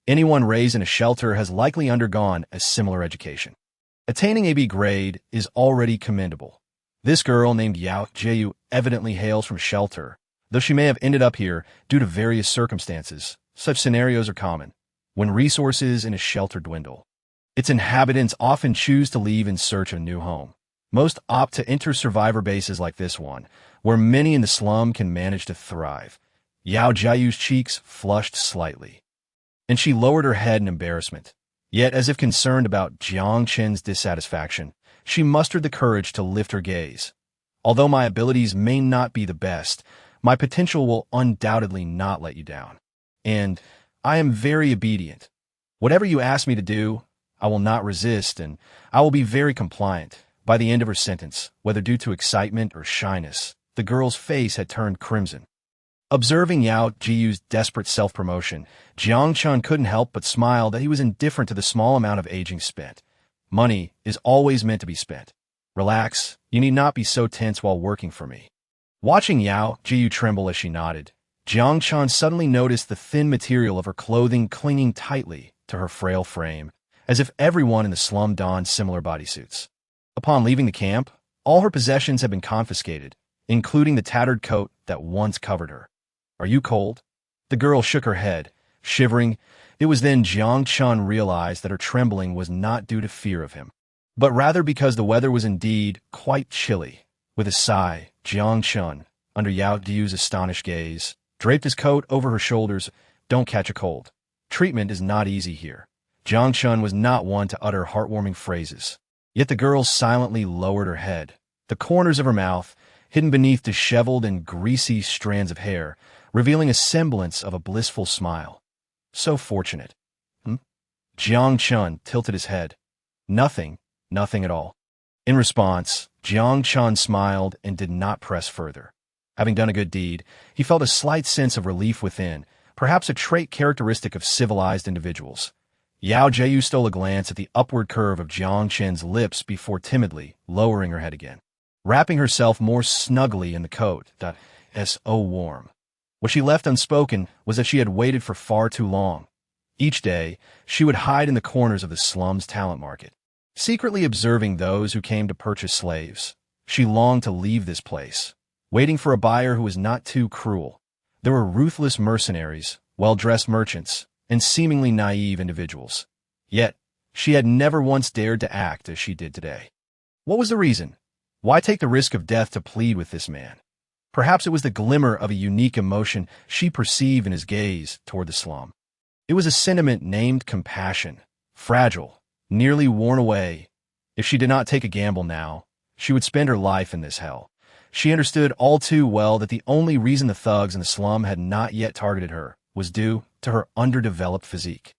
Anyone raised in a shelter has likely undergone a similar education. Attaining a B grade is already commendable. This girl named Yao Jiu evidently hails from shelter, though she may have ended up here due to various circumstances. Such scenarios are common when resources in a shelter dwindle. Its inhabitants often choose to leave in search of a new home. Most opt to enter survivor bases like this one, where many in the slum can manage to thrive. Yao Jiu's cheeks flushed slightly, and she lowered her head in embarrassment. Yet, as if concerned about Jiang Chen's dissatisfaction, she mustered the courage to lift her gaze. Although my abilities may not be the best, my potential will undoubtedly not let you down. And I am very obedient. Whatever you ask me to do, I will not resist, and I will be very compliant. By the end of her sentence, whether due to excitement or shyness, the girl's face had turned crimson. Observing Yao Jiu's desperate self-promotion, Jiang Chen couldn't help but smile that he was indifferent to the small amount of aging spent. Money is always meant to be spent. Relax, you need not be so tense while working for me. Watching Yao Jiu tremble as she nodded, Jiang Chen suddenly noticed the thin material of her clothing clinging tightly to her frail frame, as if everyone in the slum donned similar bodysuits. Upon leaving the camp, all her possessions had been confiscated, including the tattered coat that once covered her. Are you cold? The girl shook her head, shivering. It was then Jiang Chen realized that her trembling was not due to fear of him, but rather because the weather was indeed quite chilly. With a sigh, Jiang Chen, under Yao Jiu's astonished gaze, draped his coat over her shoulders. Don't catch a cold. Treatment is not easy here. Jiang Chen was not one to utter heartwarming phrases. Yet the girl silently lowered her head. The corners of her mouth, hidden beneath disheveled and greasy strands of hair, revealing a semblance of a blissful smile. So fortunate. Jiang Chen tilted his head. Nothing at all. In response, Jiang Chen smiled and did not press further. Having done a good deed, he felt a slight sense of relief within, perhaps a trait characteristic of civilized individuals. Yao Jiu stole a glance at the upward curve of Jiang Chen's lips before timidly lowering her head again, wrapping herself more snugly in the coat. So warm. What she left unspoken was that she had waited for far too long. Each day, she would hide in the corners of the slum's talent market, secretly observing those who came to purchase slaves. She longed to leave this place, waiting for a buyer who was not too cruel. There were ruthless mercenaries, well-dressed merchants, and seemingly naive individuals. Yet, she had never once dared to act as she did today. What was the reason? Why take the risk of death to plead with this man? Perhaps it was the glimmer of a unique emotion she perceived in his gaze toward the slum. It was a sentiment named compassion, fragile, nearly worn away. If she did not take a gamble now, she would spend her life in this hell. She understood all too well that the only reason the thugs in the slum had not yet targeted her was due to her underdeveloped physique.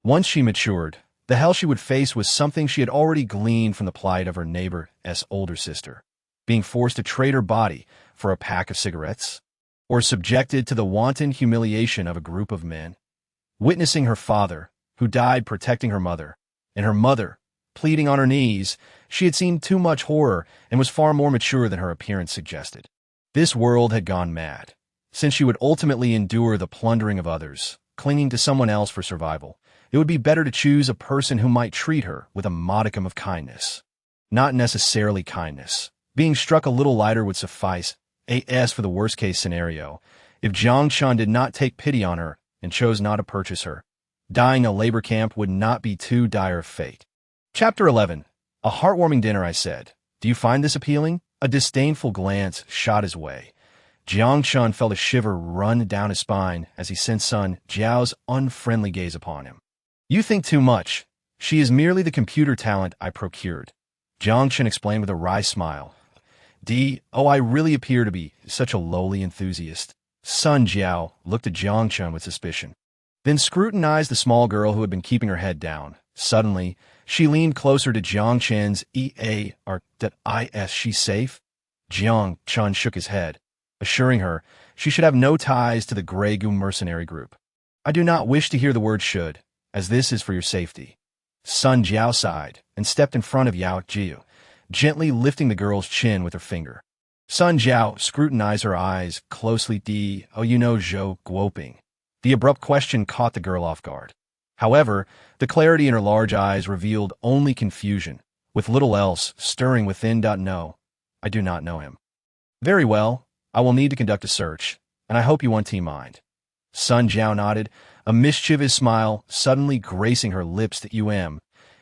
Once she matured, the hell she would face was something she had already gleaned from the plight of her neighbor's older sister, being forced to trade her body for a pack of cigarettes, or subjected to the wanton humiliation of a group of men. Witnessing her father, who died protecting her mother, and her mother, pleading on her knees, she had seen too much horror and was far more mature than her appearance suggested. This world had gone mad. Since she would ultimately endure the plundering of others, clinging to someone else for survival, it would be better to choose a person who might treat her with a modicum of kindness. Not necessarily kindness. Being struck a little lighter would suffice, as for the worst-case scenario, if Jiang Chen did not take pity on her and chose not to purchase her. Dying in a labor camp would not be too dire a fate. Chapter 11. A heartwarming dinner, I said. Do you find this appealing? A disdainful glance shot his way. Jiang Chen felt a shiver run down his spine as he sensed Sun Jiao's unfriendly gaze upon him. You think too much. She is merely the computer talent I procured. Jiang Chen explained with a wry smile. I really appear to be such a lowly enthusiast. Sun Jiao looked at Jiang Chen with suspicion, then scrutinized the small girl who had been keeping her head down. Suddenly, She leaned closer to Jiang Chen's Is she safe? Jiang Chen shook his head, assuring her she should have no ties to the Grey Goo mercenary group. I do not wish to hear the word should, as this is for your safety. Sun Jiao sighed and stepped in front of Yao Jiu, gently lifting the girl's chin with her finger. Sun Jiao scrutinized her eyes closely. Zhou guoping. The abrupt question caught the girl off guard. However, the clarity in her large eyes revealed only confusion, with little else stirring within. No, I do not know him. Very well, I will need to conduct a search, and I hope you won't mind. Sun Jiao nodded, a mischievous smile suddenly gracing her lips. Yao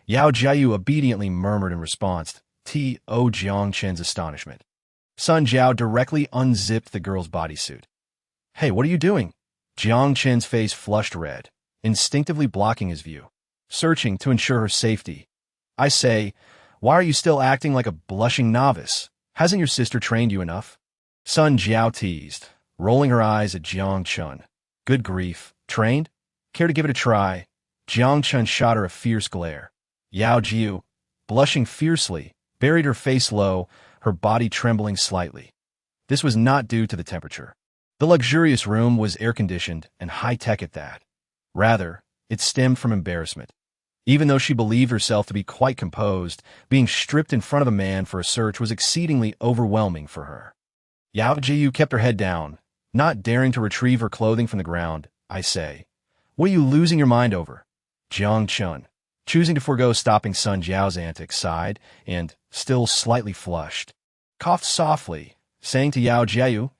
Jiayu obediently murmured in response to Jiang Chen's astonishment. Sun Jiao directly unzipped the girl's bodysuit. Hey, what are you doing? Jiang Chen's face flushed red, instinctively blocking his view, searching to ensure her safety. I say, why are you still acting like a blushing novice? Hasn't your sister trained you enough? Sun Jiao teased, rolling her eyes at Jiang Chen. Good grief, trained? Care to give it a try? Jiang Chen shot her a fierce glare. Yao Jiu, blushing fiercely, buried her face low, her body trembling slightly. This was not due to the temperature. The luxurious room was air-conditioned and high-tech at that. Rather, it stemmed from embarrassment. Even though she believed herself to be quite composed, being stripped in front of a man for a search was exceedingly overwhelming for her. Yao Jiu kept her head down, not daring to retrieve her clothing from the ground. I say, what are you losing your mind over? Jiang Chen, choosing to forego stopping Sun Jiao's antics, sighed and, still slightly flushed, coughed softly, saying to Yao Jiu,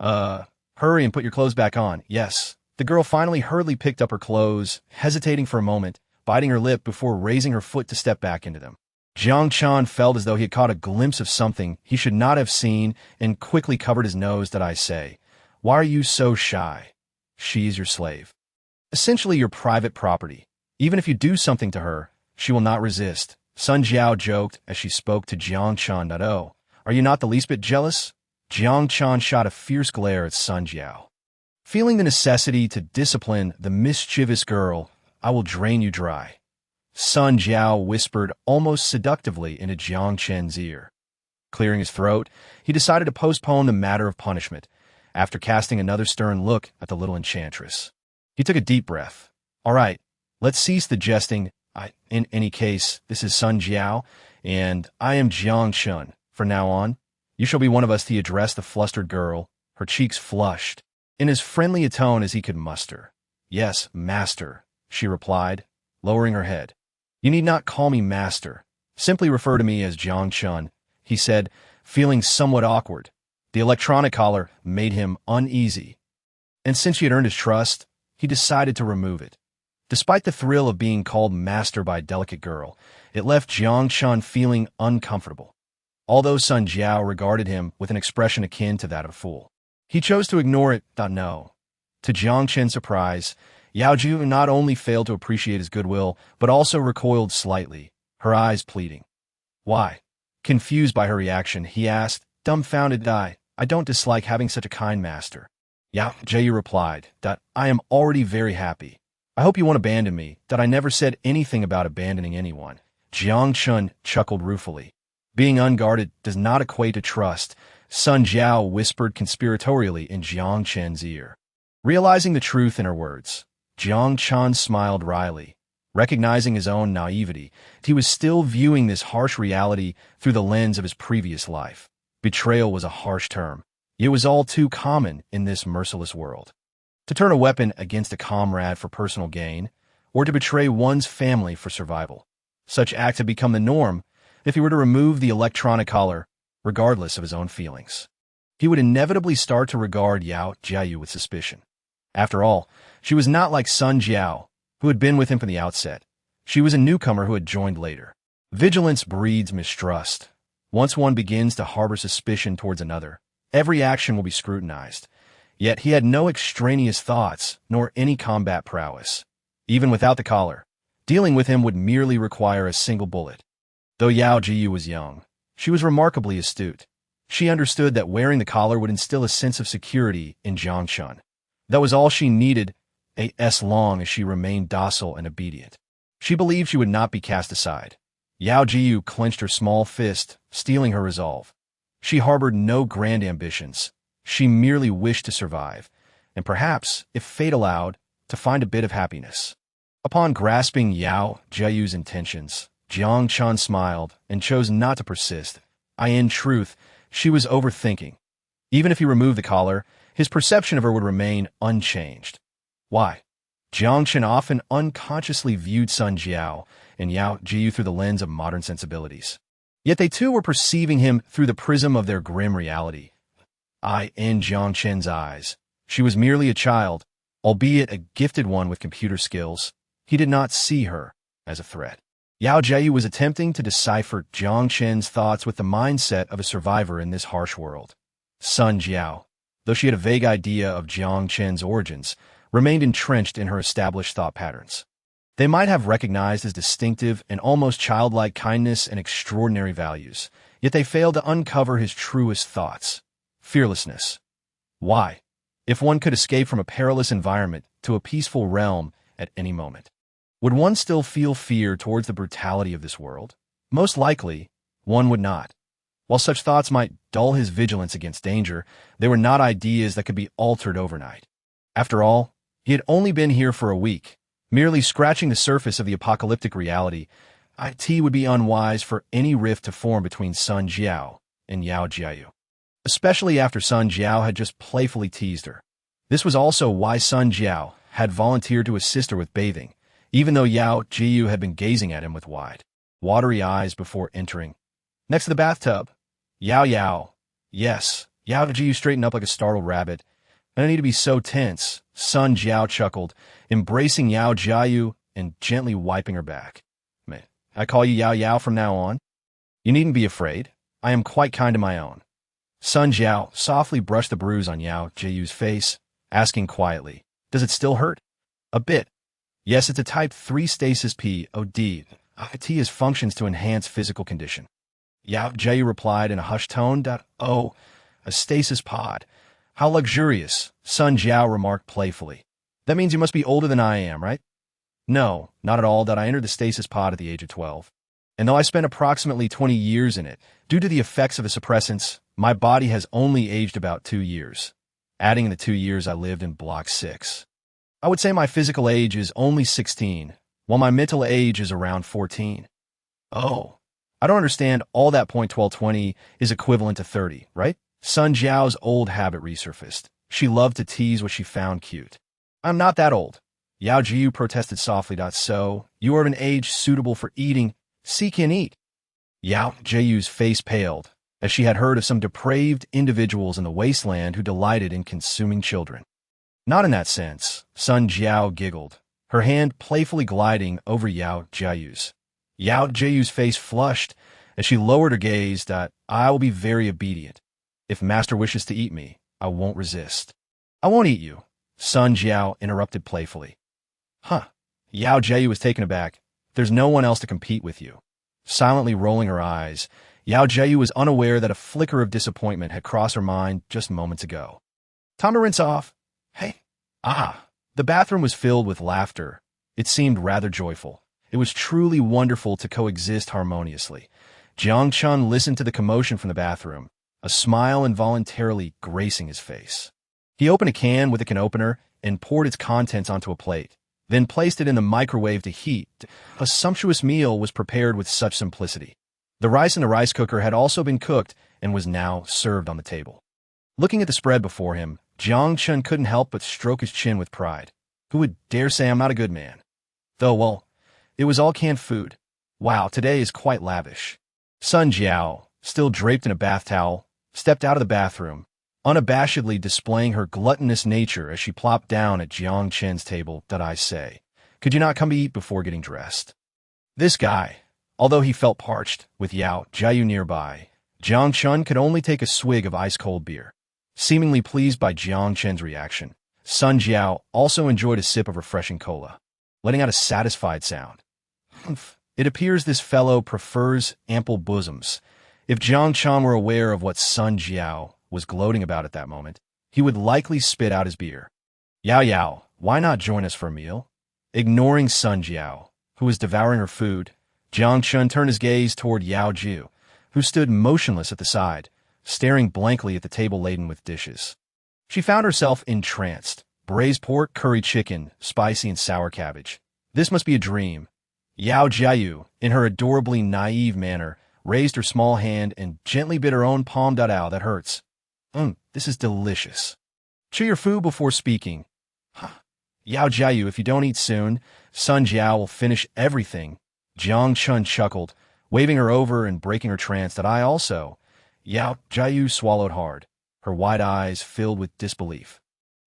hurry and put your clothes back on. Yes. The girl finally hurriedly picked up her clothes, hesitating for a moment, biting her lip before raising her foot to step back into them. Jiang Chen felt as though he had caught a glimpse of something he should not have seen and quickly covered his nose. I say, why are you so shy? She is your slave. Essentially your private property. Even if you do something to her, she will not resist. Sun Jiao joked as she spoke to Jiang Chen. Oh, are you not the least bit jealous? Jiang Chen shot a fierce glare at Sun Jiao. Feeling the necessity to discipline the mischievous girl, I will drain you dry. Sun Jiao whispered almost seductively into Jiang Chen's ear. Clearing his throat, he decided to postpone the matter of punishment, after casting another stern look at the little enchantress. He took a deep breath. All right, let's cease the jesting. In any case, this is Sun Jiao, and I am Jiang Chen. From now on, you shall be one of us. He addressed the flustered girl, her cheeks flushed, in as friendly a tone as he could muster. Yes, master, she replied, lowering her head. You need not call me master. Simply refer to me as Jiang Chen, he said, feeling somewhat awkward. The electronic collar made him uneasy, and since she had earned his trust, he decided to remove it. Despite the thrill of being called master by a delicate girl, it left Jiang Chen feeling uncomfortable. Although Sun Jiao regarded him with an expression akin to that of a fool, he chose to ignore it. No. To Jiang Chen's surprise, Yao Jiu not only failed to appreciate his goodwill, but also recoiled slightly, her eyes pleading. Why? Confused by her reaction, he asked, dumbfounded. I don't dislike having such a kind master. Yao Jiu replied, I am already very happy. I hope you won't abandon me. I never said anything about abandoning anyone. Jiang Chen chuckled ruefully. Being unguarded does not equate to trust, Sun Jiao whispered conspiratorially in Jiang Chen's ear. Realizing the truth in her words, Jiang Chen smiled wryly. Recognizing his own naivety, he was still viewing this harsh reality through the lens of his previous life. Betrayal was a harsh term. It was all too common in this merciless world. To turn a weapon against a comrade for personal gain, or to betray one's family for survival. Such acts had become the norm if he were to remove the electronic collar, regardless of his own feelings. He would inevitably start to regard Yao Jiu with suspicion. After all, she was not like Sun Jiao, who had been with him from the outset. She was a newcomer who had joined later. Vigilance breeds mistrust. Once one begins to harbor suspicion towards another, every action will be scrutinized. Yet he had no extraneous thoughts, nor any combat prowess. Even without the collar, dealing with him would merely require a single bullet. Though Yao Jiu was young, she was remarkably astute. She understood that wearing the collar would instill a sense of security in Jiang Chen. That was all she needed, as long as she remained docile and obedient. She believed she would not be cast aside. Yao Jiyu clenched her small fist, steeling her resolve. She harbored no grand ambitions. She merely wished to survive, and perhaps, if fate allowed, to find a bit of happiness. Upon grasping Yao Jiyu's intentions, Jiang Chen smiled and chose not to persist. In truth, she was overthinking. Even if he removed the collar, his perception of her would remain unchanged. Why? Jiang Chen often unconsciously viewed Sun Jiao and Yao Jiyu through the lens of modern sensibilities. Yet they too were perceiving him through the prism of their grim reality. In Jiang Chen's eyes, she was merely a child, albeit a gifted one with computer skills. He did not see her as a threat. Yao Jiyu was attempting to decipher Jiang Chen's thoughts with the mindset of a survivor in this harsh world. Sun Jiao, though she had a vague idea of Jiang Chen's origins, remained entrenched in her established thought patterns. They might have recognized his distinctive and almost childlike kindness and extraordinary values, yet they failed to uncover his truest thoughts. Fearlessness. Why? If one could escape from a perilous environment to a peaceful realm at any moment, would one still feel fear towards the brutality of this world? Most likely, one would not. While such thoughts might dull his vigilance against danger, they were not ideas that could be altered overnight. After all, he had only been here for a week, merely scratching the surface of the apocalyptic reality. It would be unwise for any rift to form between Sun Jiao and Yao Jiayu, especially after Sun Jiao had just playfully teased her. This was also why Sun Jiao had volunteered to assist her with bathing, even though Yao Jiyu had been gazing at him with wide, watery eyes before entering. Next to the bathtub, Yao. Yes, Yao Jiyu straightened up like a startled rabbit. I don't need to be so tense, Sun Jiao chuckled, embracing Yao Jiayu and gently wiping her back. May I call you Yao from now on? You needn't be afraid. I am quite kind of my own. Sun Jiao softly brushed the bruise on Yao Jiyu's face, asking quietly, does it still hurt? A bit. Yes, it's a type 3 stasis POD. It has functions to enhance physical condition. Yao Jiyu replied in a hushed tone. Oh, a stasis pod. How luxurious, Sun Jiao remarked playfully. That means you must be older than I am, right? No, not at all. I entered the stasis pod at the age of 12. And though I spent approximately 20 years in it, due to the effects of the suppressants, my body has only aged about 2 years. Adding in the 2 years I lived in Block 6. I would say my physical age is only 16, while my mental age is around 14. Oh, I don't understand. All that .1220 is equivalent to 30, right? Sun Jiao's old habit resurfaced. She loved to tease what she found cute. I'm not that old. Yao Jiyu protested softly. So, you are of an age suitable for eating. Seek and eat. Yao Jiyu's face paled, as she had heard of some depraved individuals in the wasteland who delighted in consuming children. Not in that sense, Sun Jiao giggled, her hand playfully gliding over Yao Jiyu's. Yao Jiyu's face flushed as she lowered her gaze. I will be very obedient. If Master wishes to eat me, I won't resist. I won't eat you, Sun Jiao interrupted playfully. Huh. Yao Jiyu was taken aback. There's no one else to compete with you. Silently rolling her eyes, Yao Jiyu was unaware that a flicker of disappointment had crossed her mind just moments ago. Time to rinse off. Hey. The bathroom was filled with laughter. It seemed rather joyful. It was truly wonderful to coexist harmoniously. Jiang Chen listened to the commotion from the bathroom, a smile involuntarily gracing his face. He opened a can with a can opener and poured its contents onto a plate, then placed it in the microwave to heat. A sumptuous meal was prepared with such simplicity. The rice in the rice cooker had also been cooked and was now served on the table. Looking at the spread before him, Jiang Chen couldn't help but stroke his chin with pride. Who would dare say I'm not a good man? Though, well, it was all canned food. Wow, today is quite lavish. Sun Jiao, still draped in a bath towel, stepped out of the bathroom, unabashedly displaying her gluttonous nature as she plopped down at Jiang Chen's table. I say, could you not come to eat before getting dressed? This guy, although he felt parched, with Yao Jiayu nearby, Jiang Chen could only take a swig of ice-cold beer. Seemingly pleased by Jiang Chen's reaction, Sun Jiao also enjoyed a sip of refreshing cola, letting out a satisfied sound. It appears this fellow prefers ample bosoms. If Jiang Chen were aware of what Sun Jiao was gloating about at that moment, he would likely spit out his beer. Yao, why not join us for a meal? Ignoring Sun Jiao, who was devouring her food, Jiang Chen turned his gaze toward Yao Jiu, who stood motionless at the side, staring blankly at the table laden with dishes. She found herself entranced. Braised pork, curry chicken, spicy and sour cabbage. This must be a dream. Yao Jiu, in her adorably naive manner, raised her small hand and gently bit her own palm. Ow, that hurts. This is delicious. Chew your food before speaking. Yao Jiu, if you don't eat soon, Sun Jiao will finish everything. Jiang Chen chuckled, waving her over and breaking her trance. That I also. Yao Jiu swallowed hard, her wide eyes filled with disbelief.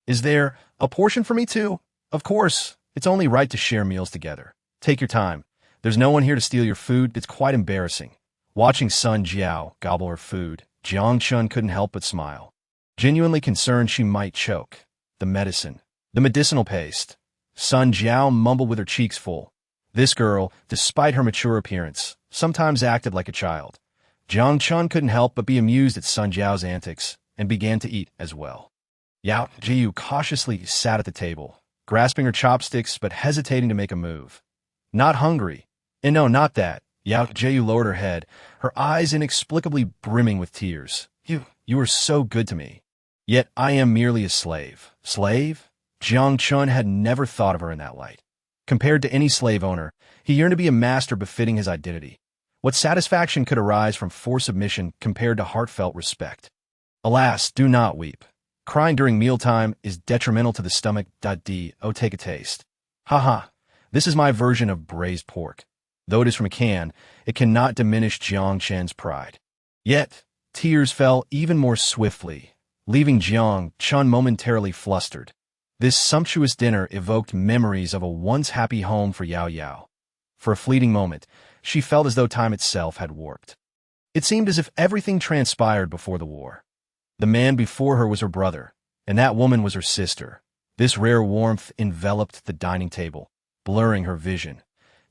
Is there a portion for me too? Of course, it's only right to share meals together. Take your time. There's no one here to steal your food. It's quite embarrassing. Watching Sun Jiao gobble her food, Jiang Chen couldn't help but smile. Genuinely concerned she might choke. The medicinal paste. Sun Jiao mumbled with her cheeks full. This girl, despite her mature appearance, sometimes acted like a child. Jiang Chen couldn't help but be amused at Sun Jiao's antics and began to eat as well. Yao Jiu cautiously sat at the table, grasping her chopsticks but hesitating to make a move. Not hungry. And no, not that. Yao Jiu lowered her head, her eyes inexplicably brimming with tears. You are so good to me. Yet I am merely a slave. Slave? Jiang Chen had never thought of her in that light. Compared to any slave owner, he yearned to be a master befitting his identity. What satisfaction could arise from forced submission compared to heartfelt respect? Alas, do not weep. Crying during mealtime is detrimental to the stomach. Oh, take a taste. Haha, this is my version of braised pork. Though it is from a can, it cannot diminish Jiang Chen's pride. Yet, tears fell even more swiftly, leaving Jiang Chen momentarily flustered. This sumptuous dinner evoked memories of a once happy home for Yao Yao. For a fleeting moment, she felt as though time itself had warped. It seemed as if everything transpired before the war. The man before her was her brother, and that woman was her sister. This rare warmth enveloped the dining table, blurring her vision.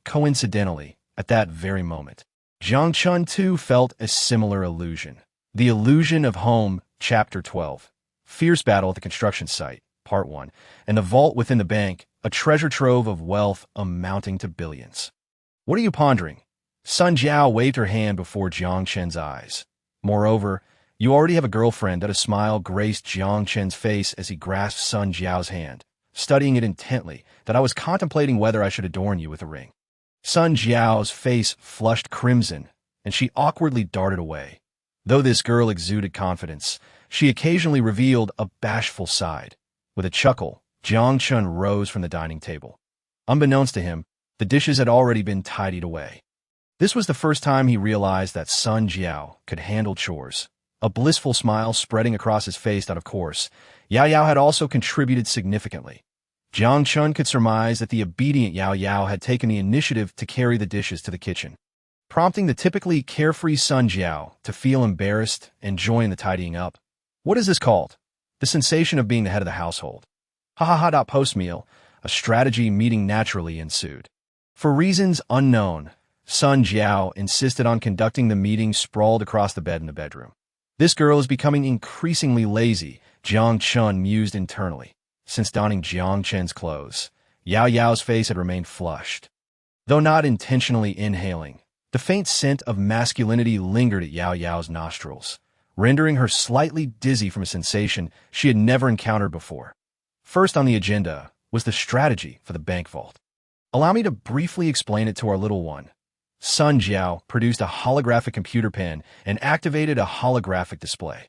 Coincidentally, at that very moment, Jiang Chen too felt a similar illusion. The Illusion of Home, Chapter 12. Fierce Battle at the Construction Site, Part 1, and the vault within the bank, a treasure trove of wealth amounting to billions. What are you pondering? Sun Jiao waved her hand before Jiang Chen's eyes. Moreover, you already have a girlfriend. That a smile graced Jiang Chen's face as he grasped Sun Jiao's hand, studying it intently. That I was contemplating whether I should adorn you with a ring. Sun Jiao's face flushed crimson, and she awkwardly darted away. Though this girl exuded confidence, she occasionally revealed a bashful side. With a chuckle, Jiang Chen rose from the dining table. Unbeknownst to him, the dishes had already been tidied away. This was the first time he realized that Sun Jiao could handle chores. A blissful smile spreading across his face. That, of course, Yao Yao had also contributed significantly. Jiang Chen could surmise that the obedient Yao Yao had taken the initiative to carry the dishes to the kitchen, prompting the typically carefree Sun Jiao to feel embarrassed and join the tidying up. What is this called? The sensation of being the head of the household. Ha. Post-meal, a strategy meeting naturally ensued. For reasons unknown, Sun Jiao insisted on conducting the meeting sprawled across the bed in the bedroom. This girl is becoming increasingly lazy, Jiang Chen mused internally. Since donning Jiang Chen's clothes, Yao Yao's face had remained flushed. Though not intentionally inhaling, the faint scent of masculinity lingered at Yao Yao's nostrils, rendering her slightly dizzy from a sensation she had never encountered before. First on the agenda was the strategy for the bank vault. Allow me to briefly explain it to our little one. Sun Jiao produced a holographic computer pen and activated a holographic display.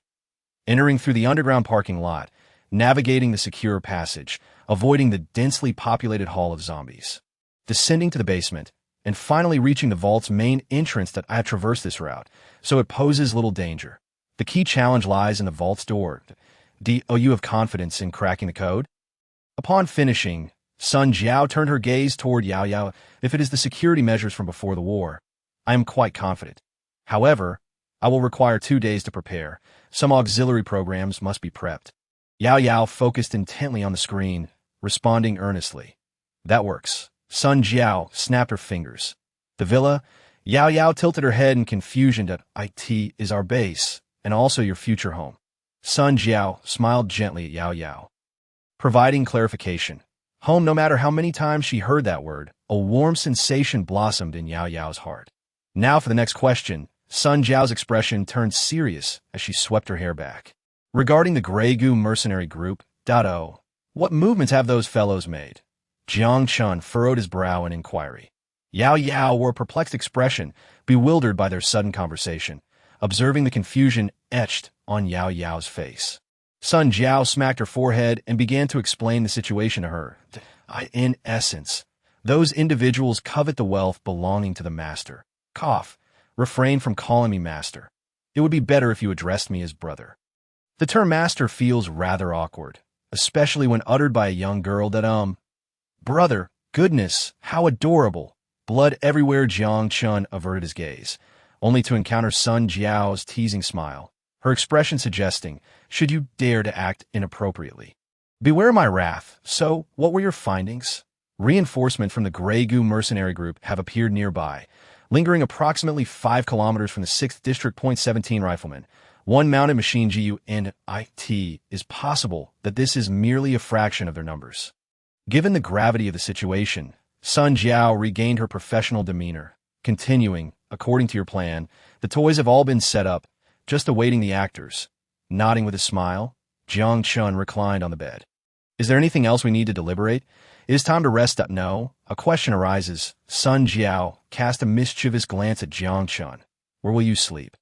Entering through the underground parking lot, navigating the secure passage, avoiding the densely populated hall of zombies, descending to the basement, and finally reaching the vault's main entrance. That I have traversed this route, so it poses little danger. The key challenge lies in the vault's door. Do you have confidence in cracking the code? Upon finishing, Sun Jiao turned her gaze toward Yao Yao. If it is the security measures from before the war, I am quite confident. However, I will require 2 days to prepare. Some auxiliary programs must be prepped. Yao Yao focused intently on the screen, responding earnestly. That works. Sun Jiao snapped her fingers. The villa? Yao Yao tilted her head in confusion. That IT is our base, and also your future home. Sun Jiao smiled gently at Yao Yao, providing clarification. Home, no matter how many times she heard that word, A warm sensation blossomed in Yao Yao's heart. Now for the next question. Sun Jiao's expression turned serious as she swept her hair back. Regarding the Grey Goo mercenary group, what movements have those fellows made? Jiang Chen furrowed his brow in inquiry. Yao Yao wore a perplexed expression, bewildered by their sudden conversation, observing the confusion etched on Yao Yao's face. Sun Jiao smacked her forehead and began to explain the situation to her. In essence, those individuals covet the wealth belonging to the master. Refrain from calling me master. It would be better if you addressed me as brother. The term master feels rather awkward, especially when uttered by a young girl that, Brother, goodness, how adorable. Blood everywhere. Jiang Chen averted his gaze, only to encounter Sun Jiao's teasing smile, her expression suggesting, should you dare to act inappropriately. Beware my wrath. So, what were your findings? Reinforcement from the Grey Goo mercenary group have appeared nearby, lingering approximately 5 kilometers from the 6th District. 17 riflemen, 1 mounted machine gun, and it is possible that this is merely a fraction of their numbers. Given the gravity of the situation, Sun Jiao regained her professional demeanor, continuing, according to your plan, the toys have all been set up, just awaiting the actors. Nodding with a smile, Jiang Chen reclined on the bed. Is there anything else we need to deliberate? It is time to rest up. No, a question arises. Sun Jiao cast a mischievous glance at Jiang Chen. Where will you sleep?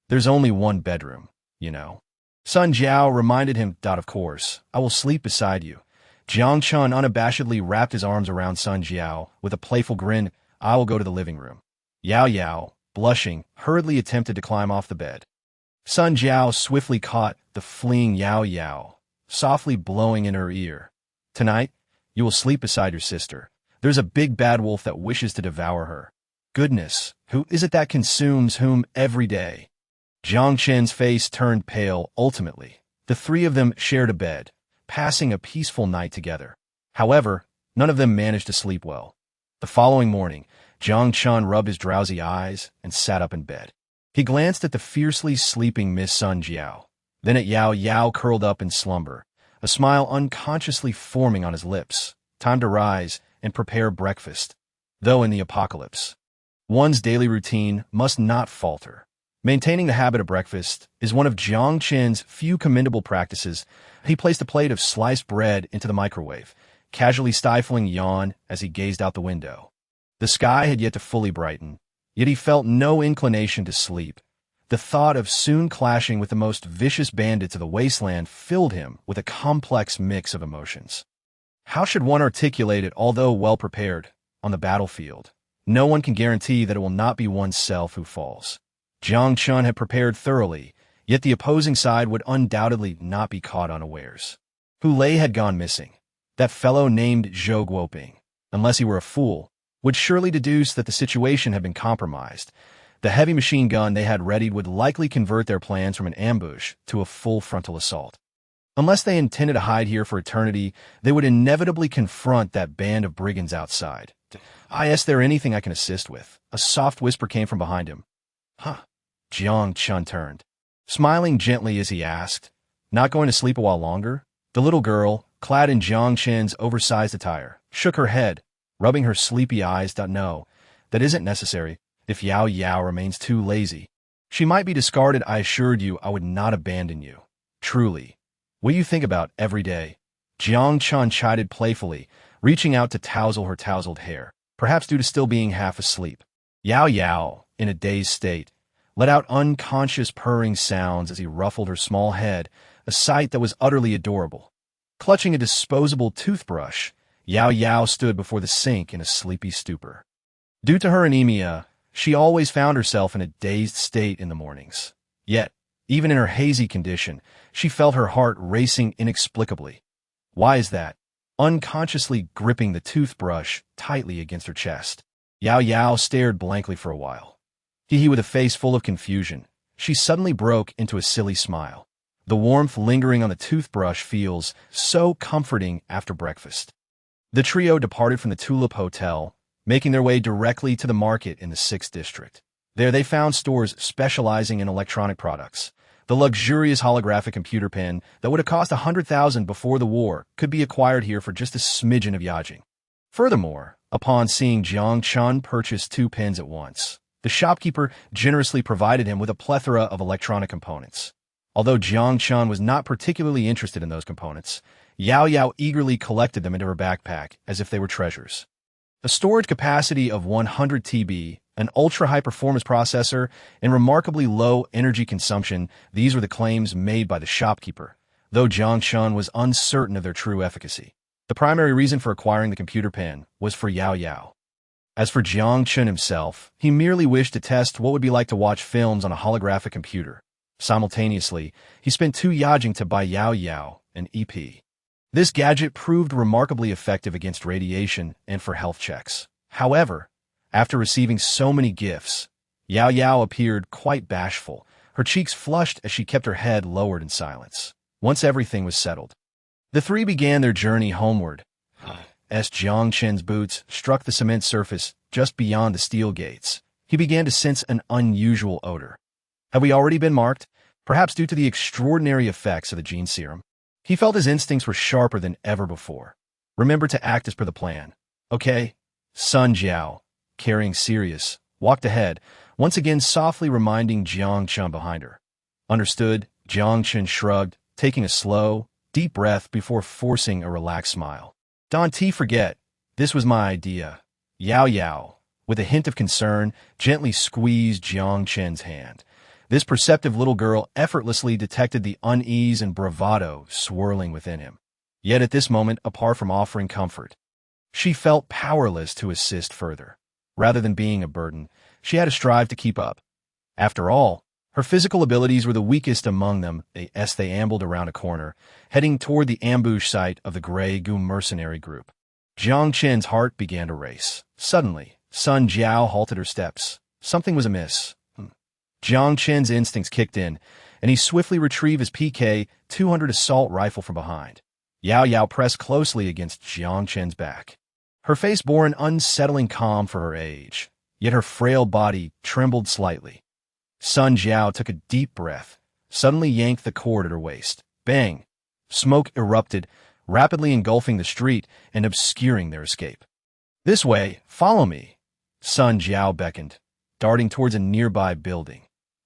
There's only one bedroom, you know. Sun Jiao reminded him. Of course, I will sleep beside you. Jiang Chen unabashedly wrapped his arms around Sun Jiao with a playful grin. I will go to the living room. Yao Yao, blushing, hurriedly attempted to climb off the bed. Sun Jiao swiftly caught the fleeing Yao Yao, softly blowing in her ear. Tonight, you will sleep beside your sister. There's a big bad wolf that wishes to devour her. Goodness, who is it that consumes whom every day? Jiang Chen's face turned pale. Ultimately, the three of them shared a bed, passing a peaceful night together. However, none of them managed to sleep well. The following morning, Jiang Chen rubbed his drowsy eyes and sat up in bed. He glanced at the fiercely sleeping Miss Sun Jiao, then at Yao Yao curled up in slumber, a smile unconsciously forming on his lips. Time to rise and prepare breakfast. Though in the apocalypse, one's daily routine must not falter. Maintaining the habit of breakfast is one of Jiang Chen's few commendable practices. He placed a plate of sliced bread into the microwave, casually stifling a yawn as he gazed out the window. The sky had yet to fully brighten, yet he felt no inclination to sleep. The thought of soon clashing with the most vicious bandits of the wasteland filled him with a complex mix of emotions. How should one articulate it? Although well prepared on the battlefield, no one can guarantee that it will not be oneself who falls. Jiang Chen had prepared thoroughly, yet the opposing side would undoubtedly not be caught unawares. Hu Lei had gone missing. That fellow named Zhou Guoping, unless he were a fool, would surely deduce that the situation had been compromised. The heavy machine gun they had readied would likely convert their plans from an ambush to a full frontal assault. Unless they intended to hide here for eternity, they would inevitably confront that band of brigands outside. Is there anything I can assist with? A soft whisper came from behind him. Jiang Chen turned, smiling gently as he asked, not going to sleep a while longer? The little girl, clad in Jiang Chen's oversized attire, shook her head, rubbing her sleepy eyes. No, that isn't necessary. If Yao Yao remains too lazy, she might be discarded. I assured you I would not abandon you. Truly. What do you think about every day? Jiang Chen chided playfully, reaching out to tousle her tousled hair, perhaps due to still being half asleep. Yao Yao, in a dazed state, let out unconscious purring sounds as he ruffled her small head, a sight that was utterly adorable. Clutching a disposable toothbrush, Yao Yao stood before the sink in a sleepy stupor. Due to her anemia, she always found herself in a dazed state in the mornings. Yet, even in her hazy condition, she felt her heart racing inexplicably. Why is that? Unconsciously gripping the toothbrush tightly against her chest, Yao Yao stared blankly for a while. He with a face full of confusion, she suddenly broke into a silly smile. The warmth lingering on the toothbrush feels so comforting after breakfast. The trio departed from the Tulip Hotel, making their way directly to the market in the 6th District. There they found stores specializing in electronic products. The luxurious holographic computer pen that would have cost 100,000 before the war could be acquired here for just a smidgen of yajing. Furthermore, upon seeing Jiang Chen purchase 2 pens at once, the shopkeeper generously provided him with a plethora of electronic components. Although Jiang Chen was not particularly interested in those components, Yao Yao eagerly collected them into her backpack as if they were treasures. A storage capacity of 100 TB, an ultra-high-performance processor, and remarkably low energy consumption, these were the claims made by the shopkeeper, though Jiang Chen was uncertain of their true efficacy. The primary reason for acquiring the computer pen was for Yao Yao. As for Jiang Chen himself, he merely wished to test what would be like to watch films on a holographic computer. Simultaneously, he spent 2 yajing to buy Yao Yao an EP. This gadget proved remarkably effective against radiation and for health checks. However, after receiving so many gifts, Yao Yao appeared quite bashful, her cheeks flushed as she kept her head lowered in silence. Once everything was settled, the three began their journey homeward. As Jiang Chen's boots struck the cement surface just beyond the steel gates, he began to sense an unusual odor. Had we already been marked? Perhaps due to the extraordinary effects of the gene serum. He felt his instincts were sharper than ever before. Remember to act as per the plan. Okay? Sun Jiao, carrying Sirius, walked ahead, once again softly reminding Jiang Chen behind her. Understood, Jiang Chen shrugged, taking a slow, deep breath before forcing a relaxed smile. Don't forget, this was my idea. Yao Yao, with a hint of concern, gently squeezed Jiang Chen's hand. This perceptive little girl effortlessly detected the unease and bravado swirling within him. Yet at this moment, apart from offering comfort, she felt powerless to assist further. Rather than being a burden, she had to strive to keep up. After all, her physical abilities were the weakest among them as they ambled around a corner, heading toward the ambush site of the Grey Goo mercenary group. Jiang Chen's heart began to race. Suddenly, Sun Jiao halted her steps. Something was amiss. Jiang Chen's instincts kicked in, and he swiftly retrieved his PK-200 assault rifle from behind. Yao Yao pressed closely against Jiang Chen's back. Her face bore an unsettling calm for her age, yet her frail body trembled slightly. Sun Jiao took a deep breath, suddenly yanked the cord at her waist. Bang! Smoke erupted, rapidly engulfing the street and obscuring their escape. This way, follow me, Sun Jiao beckoned, darting towards a nearby building.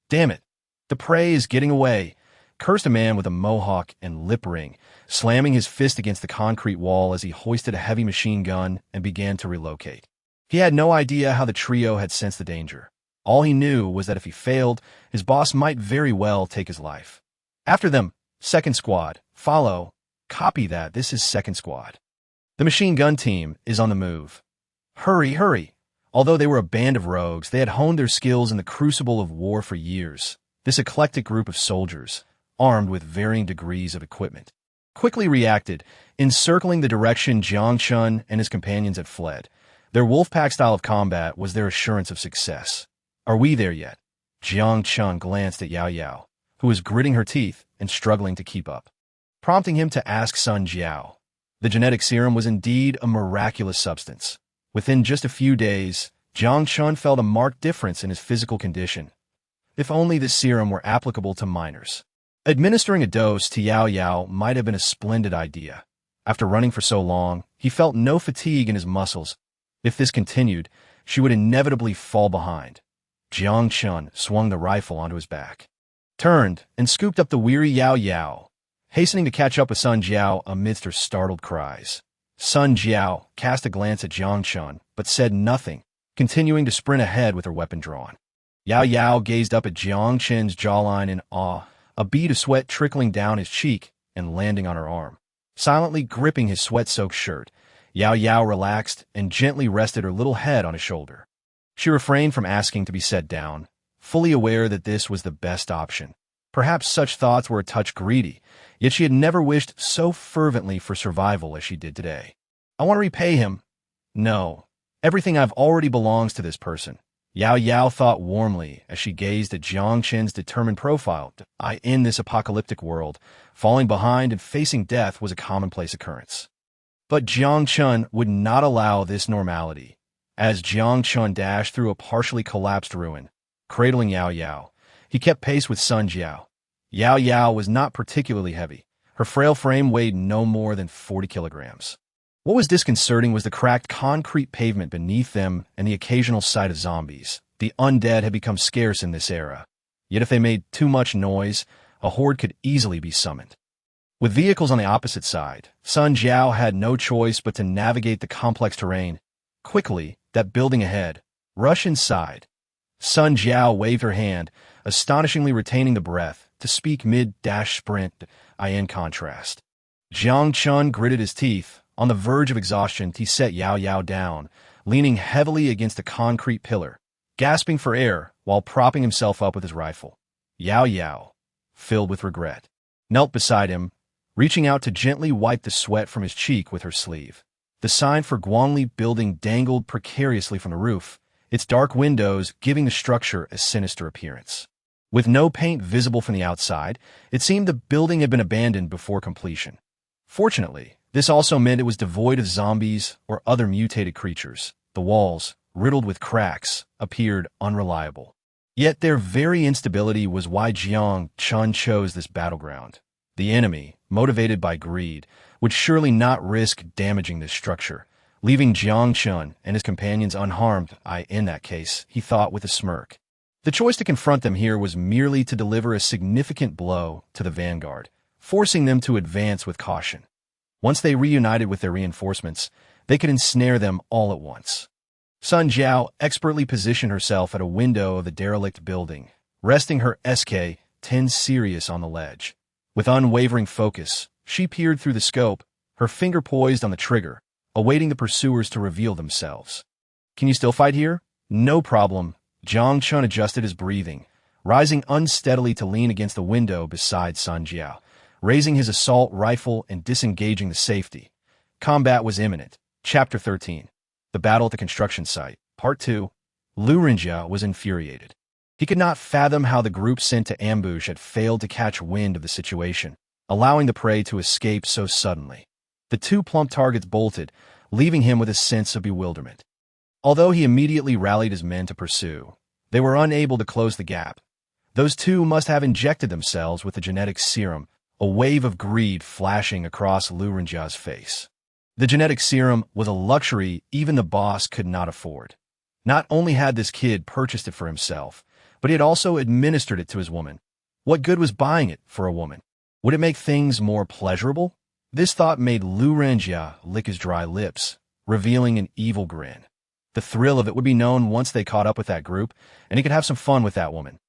Damn it! The prey is getting away, cursed a man with a mohawk and lip ring, slamming his fist against the concrete wall as he hoisted a heavy machine gun and began to relocate. He had no idea how the trio had sensed the danger. All he knew was that if he failed, his boss might very well take his life. After them, second squad, follow. Copy that, this is second squad. The machine gun team is on the move. Hurry, hurry! Although they were a band of rogues, they had honed their skills in the crucible of war for years. This eclectic group of soldiers, armed with varying degrees of equipment, quickly reacted, encircling the direction Jiang Chen and his companions had fled. Their wolf-pack style of combat was their assurance of success. Are we there yet? Jiang Chen glanced at Yao Yao, who was gritting her teeth and struggling to keep up, prompting him to ask Sun Jiao. The genetic serum was indeed a miraculous substance. Within just a few days, Jiang Chen felt a marked difference in his physical condition. If only this serum were applicable to minors. Administering a dose to Yao Yao might have been a splendid idea. After running for so long, he felt no fatigue in his muscles. If this continued, she would inevitably fall behind. Jiang Chen swung the rifle onto his back, turned, and scooped up the weary Yao Yao, hastening to catch up with Sun Jiao amidst her startled cries. Sun Jiao cast a glance at Jiang Chen, but said nothing, continuing to sprint ahead with her weapon drawn. Yao Yao gazed up at Jiang Chen's jawline in awe, a bead of sweat trickling down his cheek and landing on her arm. Silently gripping his sweat-soaked shirt, Yao Yao relaxed and gently rested her little head on his shoulder. She refrained from asking to be set down, fully aware that this was the best option. Perhaps such thoughts were a touch greedy, yet she had never wished so fervently for survival as she did today. I want to repay him. No, everything I've already belongs to this person. Yao Yao thought warmly as she gazed at Jiang Chen's determined profile. In this apocalyptic world, falling behind and facing death was a commonplace occurrence. But Jiang Chen would not allow this normality. As Jiang Chen dashed through a partially collapsed ruin, cradling Yao Yao, he kept pace with Sun Jiao. Yao Yao was not particularly heavy. Her frail frame weighed no more than 40 kilograms. What was disconcerting was the cracked concrete pavement beneath them and the occasional sight of zombies. The undead had become scarce in this era. Yet if they made too much noise, a horde could easily be summoned. With vehicles on the opposite side, Sun Jiao had no choice but to navigate the complex terrain. Quickly, that building ahead. Rush inside. Sun Jiao waved her hand, astonishingly retaining the breath, to speak mid-sprint, in contrast. Jiang Chen gritted his teeth. On the verge of exhaustion, he set Yao Yao down, leaning heavily against a concrete pillar, gasping for air while propping himself up with his rifle. Yao Yao, filled with regret, knelt beside him, reaching out to gently wipe the sweat from his cheek with her sleeve. The sign for Guangli building dangled precariously from the roof, its dark windows giving the structure a sinister appearance. With no paint visible from the outside, it seemed the building had been abandoned before completion. Fortunately, this also meant it was devoid of zombies or other mutated creatures. The walls, riddled with cracks, appeared unreliable. Yet their very instability was why Jiang Chen chose this battleground. The enemy, motivated by greed, would surely not risk damaging this structure, leaving Jiang Chen and his companions unharmed. In that case, he thought with a smirk. The choice to confront them here was merely to deliver a significant blow to the vanguard, forcing them to advance with caution. Once they reunited with their reinforcements, they could ensnare them all at once. Sun Jiao expertly positioned herself at a window of the derelict building, resting her SK-10 Sirius on the ledge. With unwavering focus, she peered through the scope, her finger poised on the trigger, awaiting the pursuers to reveal themselves. "Can you still fight here?" "No problem." Jiang Chen adjusted his breathing, rising unsteadily to lean against the window beside Sun Jiao, raising his assault rifle and disengaging the safety. Combat was imminent. Chapter 13. The Battle at the Construction Site. Part 2. Lu Renjia was infuriated. He could not fathom how the group sent to ambush had failed to catch wind of the situation, allowing the prey to escape so suddenly. The two plump targets bolted, leaving him with a sense of bewilderment. Although he immediately rallied his men to pursue, they were unable to close the gap. Those two must have injected themselves with the genetic serum, a wave of greed flashing across Lu Renjia's face. The genetic serum was a luxury even the boss could not afford. Not only had this kid purchased it for himself, but he had also administered it to his woman. What good was buying it for a woman? Would it make things more pleasurable? This thought made Lu Renjia lick his dry lips, revealing an evil grin. The thrill of it would be known once they caught up with that group, and he could have some fun with that woman.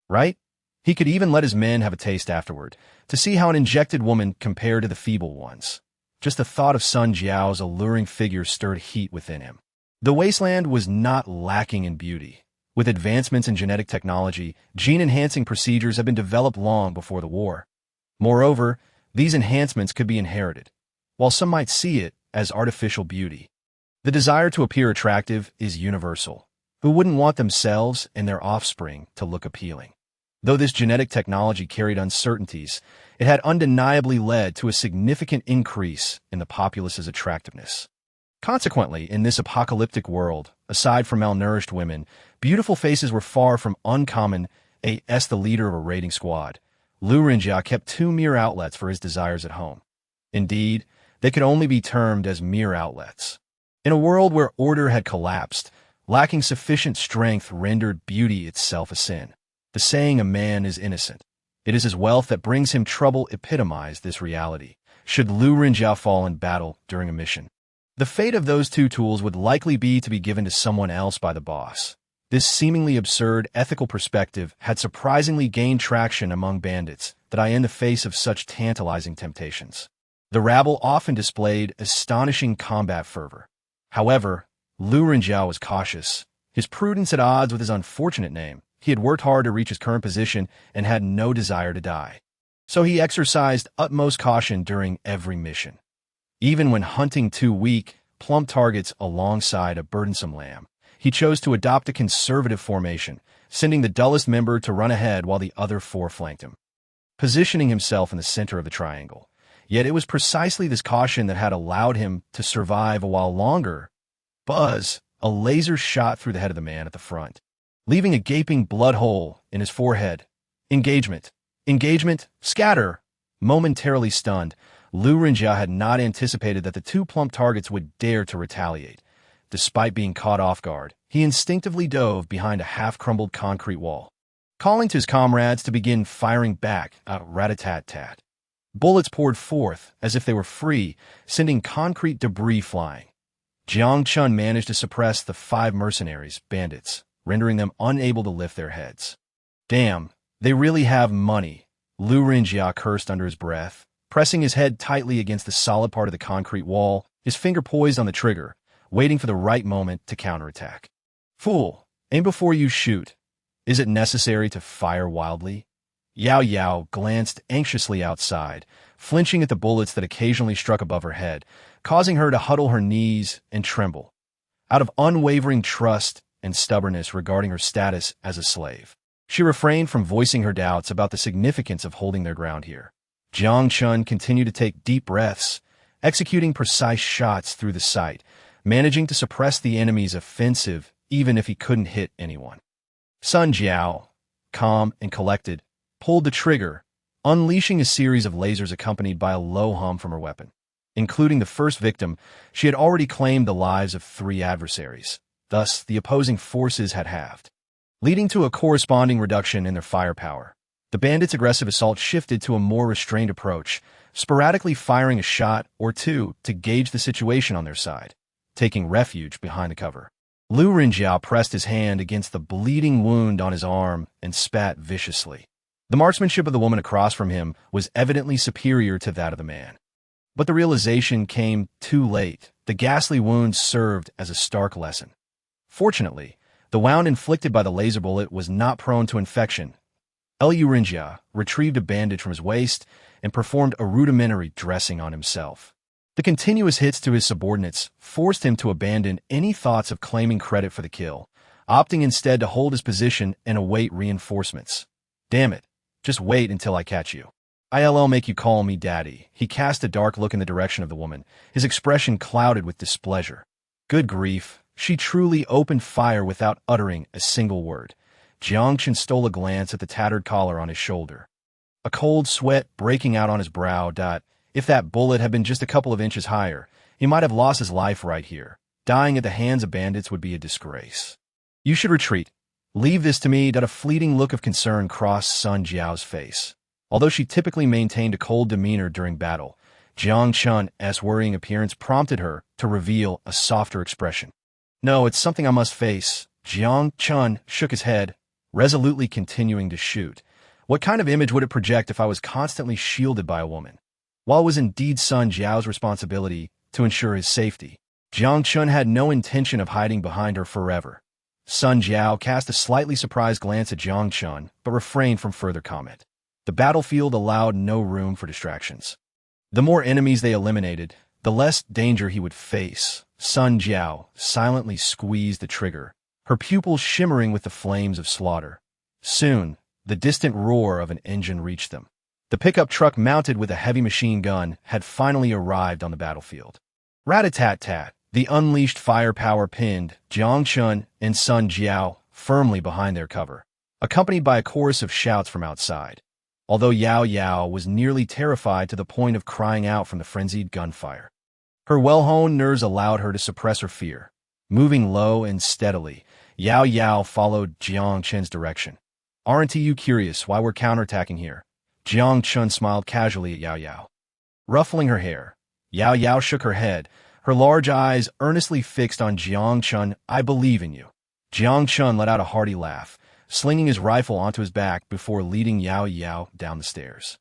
Right? He could even let his men have a taste afterward, to see how an injected woman compared to the feeble ones. Just the thought of Sun Jiao's alluring figure stirred heat within him. The wasteland was not lacking in beauty. With advancements in genetic technology, gene-enhancing procedures had been developed long before the war. Moreover, these enhancements could be inherited, while some might see it as artificial beauty. The desire to appear attractive is universal. Who wouldn't want themselves and their offspring to look appealing? Though this genetic technology carried uncertainties, it had undeniably led to a significant increase in the populace's attractiveness. Consequently, in this apocalyptic world, aside from malnourished women, beautiful faces were far from uncommon. As the leader of a raiding squad, Lu Renjia kept two mere outlets for his desires at home. Indeed, they could only be termed as mere outlets. In a world where order had collapsed, lacking sufficient strength rendered beauty itself a sin. The saying, "a man is innocent. It is his wealth that brings him trouble," epitomized this reality, should Lu Renjia fall in battle during a mission. The fate of those two tools would likely be to be given to someone else by the boss. This seemingly absurd ethical perspective had surprisingly gained traction among bandits that in the face of such tantalizing temptations. The rabble often displayed astonishing combat fervor. However, Lu Renjia was cautious, his prudence at odds with his unfortunate name. He had worked hard to reach his current position and had no desire to die. So he exercised utmost caution during every mission. Even when hunting two weak, plump targets alongside a burdensome lamb, he chose to adopt a conservative formation, sending the dullest member to run ahead while the other four flanked him, positioning himself in the center of the triangle. Yet it was precisely this caution that had allowed him to survive a while longer. Buzz, a laser shot through the head of the man at the front, leaving a gaping blood hole in his forehead. Engagement. Engagement. Scatter. Momentarily stunned, Lu Renjia had not anticipated that the two plump targets would dare to retaliate. Despite being caught off guard, he instinctively dove behind a half-crumbled concrete wall, calling to his comrades to begin firing back, rat-a-tat-tat. Bullets poured forth as if they were free, sending concrete debris flying. Jiang Chen managed to suppress the 5 mercenaries, bandits, rendering them unable to lift their heads. Damn, they really have money, Lu Renjia cursed under his breath, pressing his head tightly against the solid part of the concrete wall, his finger poised on the trigger, waiting for the right moment to counterattack. Fool, aim before you shoot. Is it necessary to fire wildly? Yao Yao glanced anxiously outside, flinching at the bullets that occasionally struck above her head, causing her to huddle her knees and tremble. Out of unwavering trust and stubbornness regarding her status as a slave, she refrained from voicing her doubts about the significance of holding their ground here. Jiang Chen continued to take deep breaths, executing precise shots through the sight, managing to suppress the enemy's offensive even if he couldn't hit anyone. Sun Jiao, calm and collected, pulled the trigger, unleashing a series of lasers accompanied by a low hum from her weapon. Including the first victim, she had already claimed the lives of 3 adversaries. Thus, the opposing forces had halved, leading to a corresponding reduction in their firepower. The bandits' aggressive assault shifted to a more restrained approach, sporadically firing a shot or two to gauge the situation on their side, taking refuge behind the cover. Lu Renjia pressed his hand against the bleeding wound on his arm and spat viciously. The marksmanship of the woman across from him was evidently superior to that of the man. But the realization came too late. The ghastly wound served as a stark lesson. Fortunately, the wound inflicted by the laser bullet was not prone to infection. Lu Renjia retrieved a bandage from his waist and performed a rudimentary dressing on himself. The continuous hits to his subordinates forced him to abandon any thoughts of claiming credit for the kill, opting instead to hold his position and await reinforcements. Damn it, just wait until I catch you. I'll make you call me daddy. He cast a dark look in the direction of the woman, his expression clouded with displeasure. Good grief, she truly opened fire without uttering a single word. Jiang Chen stole a glance at the tattered collar on his shoulder, a cold sweat breaking out on his brow. If that bullet had been just a couple of inches higher, he might have lost his life right here. Dying at the hands of bandits would be a disgrace. You should retreat. Leave this to me. A fleeting look of concern crossed Sun Jiao's face. Although she typically maintained a cold demeanor during battle, Jiang Chen's worrying appearance prompted her to reveal a softer expression. No, it's something I must face. Jiang Chen shook his head, resolutely continuing to shoot. What kind of image would it project if I was constantly shielded by a woman? While it was indeed Sun Jiao's responsibility to ensure his safety, Jiang Chen had no intention of hiding behind her forever. Sun Jiao cast a slightly surprised glance at Jiang Chen, but refrained from further comment. The battlefield allowed no room for distractions. The more enemies they eliminated, the less danger he would face. Sun Jiao silently squeezed the trigger, her pupils shimmering with the flames of slaughter. Soon, the distant roar of an engine reached them. The pickup truck mounted with a heavy machine gun had finally arrived on the battlefield. Rat-a-tat-tat, the unleashed firepower pinned Jiang Chen and Sun Jiao firmly behind their cover, accompanied by a chorus of shouts from outside. Although Yao Yao was nearly terrified to the point of crying out from the frenzied gunfire, her well-honed nerves allowed her to suppress her fear. Moving low and steadily, Yao Yao followed Jiang Chen's direction. Aren't you curious why we're counterattacking here? Jiang Chen smiled casually at Yao Yao. Ruffling her hair, Yao Yao shook her head, her large eyes earnestly fixed on Jiang Chen. I believe in you. Jiang Chen let out a hearty laugh, slinging his rifle onto his back before leading Yao Yao down the stairs.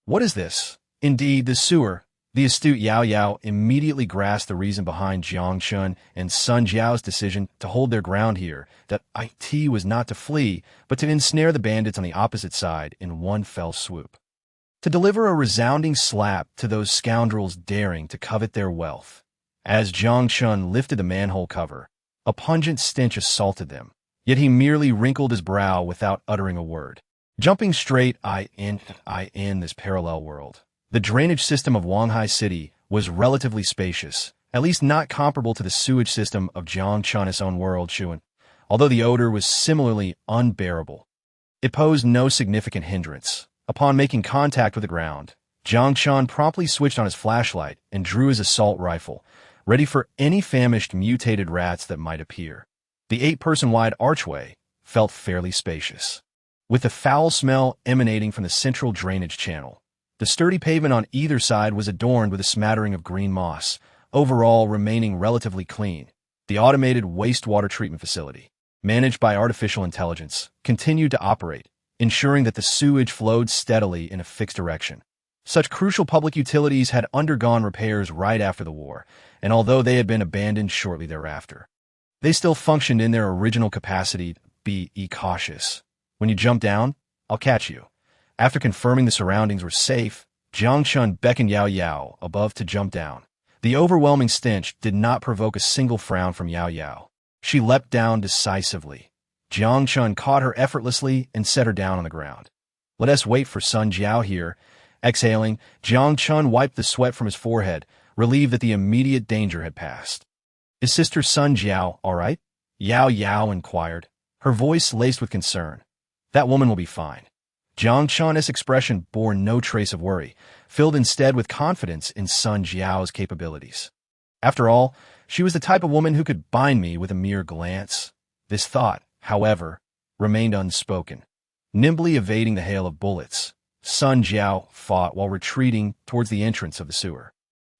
What is this? Indeed, the sewer. The astute Yao Yao immediately grasped the reason behind Jiang Chen and Sun Jiao's decision to hold their ground here, that it was not to flee, but to ensnare the bandits on the opposite side in one fell swoop. To deliver a resounding slap to those scoundrels daring to covet their wealth. As Jiang Chen lifted the manhole cover, a pungent stench assaulted them, yet he merely wrinkled his brow without uttering a word. Jumping straight in this parallel world. The drainage system of Wanghai City was relatively spacious, at least not comparable to the sewage system of Jiang Chen's own world, Shuan, although the odor was similarly unbearable. It posed no significant hindrance. Upon making contact with the ground, Jiang Chen promptly switched on his flashlight and drew his assault rifle, ready for any famished mutated rats that might appear. The 8-person-wide archway felt fairly spacious, with the foul smell emanating from the central drainage channel. The sturdy pavement on either side was adorned with a smattering of green moss, overall remaining relatively clean. The automated wastewater treatment facility, managed by artificial intelligence, continued to operate, ensuring that the sewage flowed steadily in a fixed direction. Such crucial public utilities had undergone repairs right after the war, and although they had been abandoned shortly thereafter, they still functioned in their original capacity. Be cautious. When you jump down, I'll catch you. After confirming the surroundings were safe, Jiang Chen beckoned Yao Yao above to jump down. The overwhelming stench did not provoke a single frown from Yao Yao. She leapt down decisively. Jiang Chen caught her effortlessly and set her down on the ground. Let us wait for Sun Jiao here. Exhaling, Jiang Chen wiped the sweat from his forehead, relieved that the immediate danger had passed. Is Sister Sun Jiao all right? Yao Yao inquired, her voice laced with concern. That woman will be fine. Jiang Chen's expression bore no trace of worry, filled instead with confidence in Sun Jiao's capabilities. After all, she was the type of woman who could bind me with a mere glance. This thought, however, remained unspoken. Nimbly evading the hail of bullets, Sun Jiao fought while retreating towards the entrance of the sewer.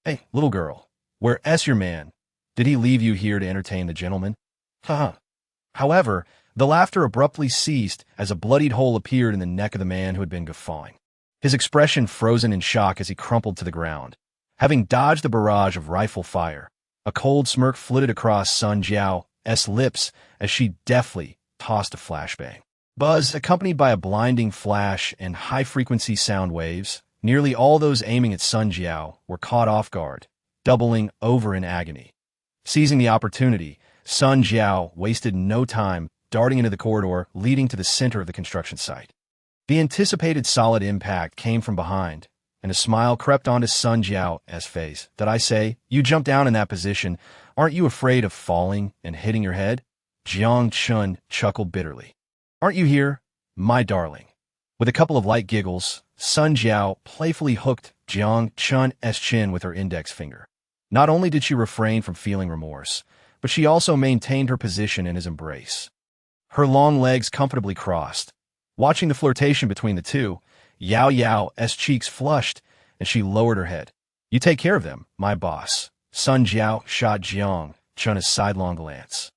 Hey, little girl, where's your man? Did he leave you here to entertain the gentleman? Haha. However, the laughter abruptly ceased as a bloodied hole appeared in the neck of the man who had been guffawing. His expression frozen in shock as he crumpled to the ground. Having dodged the barrage of rifle fire, a cold smirk flitted across Sun Jiao's lips as she deftly tossed a flashbang. Buzz, accompanied by a blinding flash and high-frequency sound waves, nearly all those aiming at Sun Jiao were caught off guard, doubling over in agony. Seizing the opportunity, Sun Jiao wasted no time darting into the corridor leading to the center of the construction site. The anticipated solid impact came from behind, and a smile crept onto Sun Jiao's face. Did I say, you jump down in that position, aren't you afraid of falling and hitting your head? Jiang Chen chuckled bitterly. Aren't you here, my darling? With a couple of light giggles, Sun Jiao playfully hooked Jiang Chen's chin with her index finger. Not only did she refrain from feeling remorse, but she also maintained her position in his embrace. Her long legs comfortably crossed. Watching the flirtation between the two, Yao Yao's cheeks flushed, and she lowered her head. You take care of them, my boss. Sun Jiao shot Jiang Chen a sidelong glance.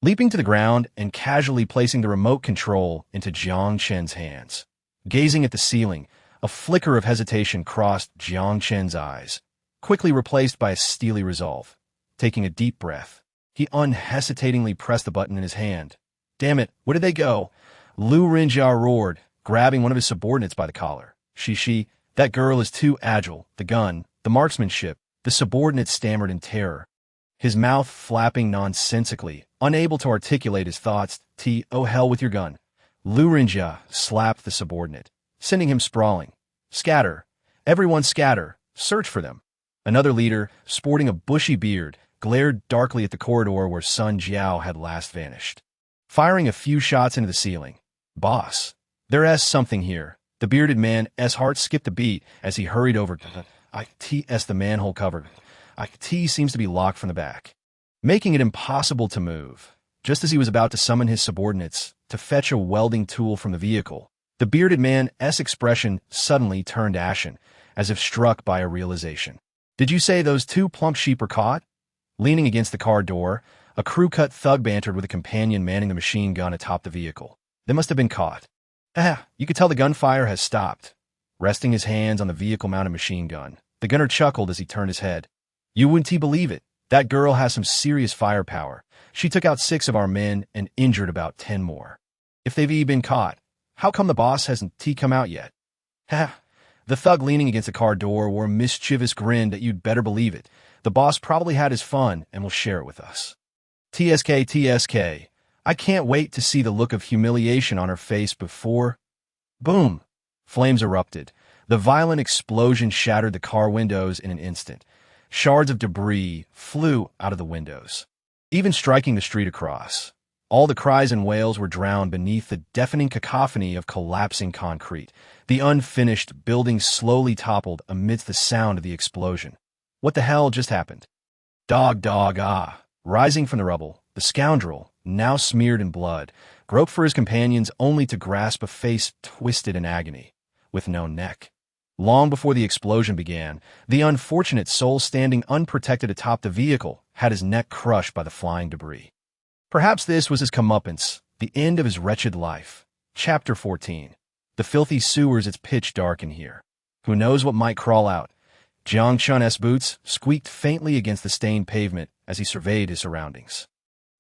Leaping to the ground and casually placing the remote control into Jiang Chen's hands. Gazing at the ceiling, a flicker of hesitation crossed Jiang Chen's eyes, quickly replaced by a steely resolve. Taking a deep breath, he unhesitatingly pressed the button in his hand. Damn it, where did they go? Lu Rinjia roared, grabbing one of his subordinates by the collar. That girl is too agile. The gun, the marksmanship, the subordinate stammered in terror, his mouth flapping nonsensically, unable to articulate his thoughts. Oh hell with your gun. Lu Rinjia slapped the subordinate, sending him sprawling. Scatter. Everyone scatter. Search for them. Another leader, sporting a bushy beard, glared darkly at the corridor where Sun Jiao had last vanished. Firing a few shots into the ceiling. Boss, there's something here. The bearded man's heart skipped a beat as he hurried over. The manhole cover. Seems to be locked from the back, making it impossible to move. Just as he was about to summon his subordinates to fetch a welding tool from the vehicle, the bearded man's expression suddenly turned ashen, as if struck by a realization. Did you say those two plump sheep were caught? Leaning against the car door, a crew-cut thug bantered with a companion manning the machine gun atop the vehicle. They must have been caught. You could tell the gunfire has stopped. Resting his hands on the vehicle-mounted machine gun, the gunner chuckled as he turned his head. You wouldn't believe it. That girl has some serious firepower. She took out 6 of our men and injured about 10 more. If they've been caught, how come the boss hasn't come out yet? The thug leaning against the car door wore a mischievous grin that you'd better believe it. The boss probably had his fun and will share it with us. TSK. I can't wait to see the look of humiliation on her face before... Boom! Flames erupted. The violent explosion shattered the car windows in an instant. Shards of debris flew out of the windows, even striking the street across. All the cries and wails were drowned beneath the deafening cacophony of collapsing concrete. The unfinished building slowly toppled amidst the sound of the explosion. What the hell just happened? Dog. Rising from the rubble, the scoundrel, now smeared in blood, groped for his companions only to grasp a face twisted in agony, with no neck. Long before the explosion began, the unfortunate soul standing unprotected atop the vehicle had his neck crushed by the flying debris. Perhaps this was his comeuppance, the end of his wretched life. Chapter 14. The filthy sewers, it's pitch dark in here. Who knows what might crawl out? Jiang Chen's boots squeaked faintly against the stained pavement as he surveyed his surroundings.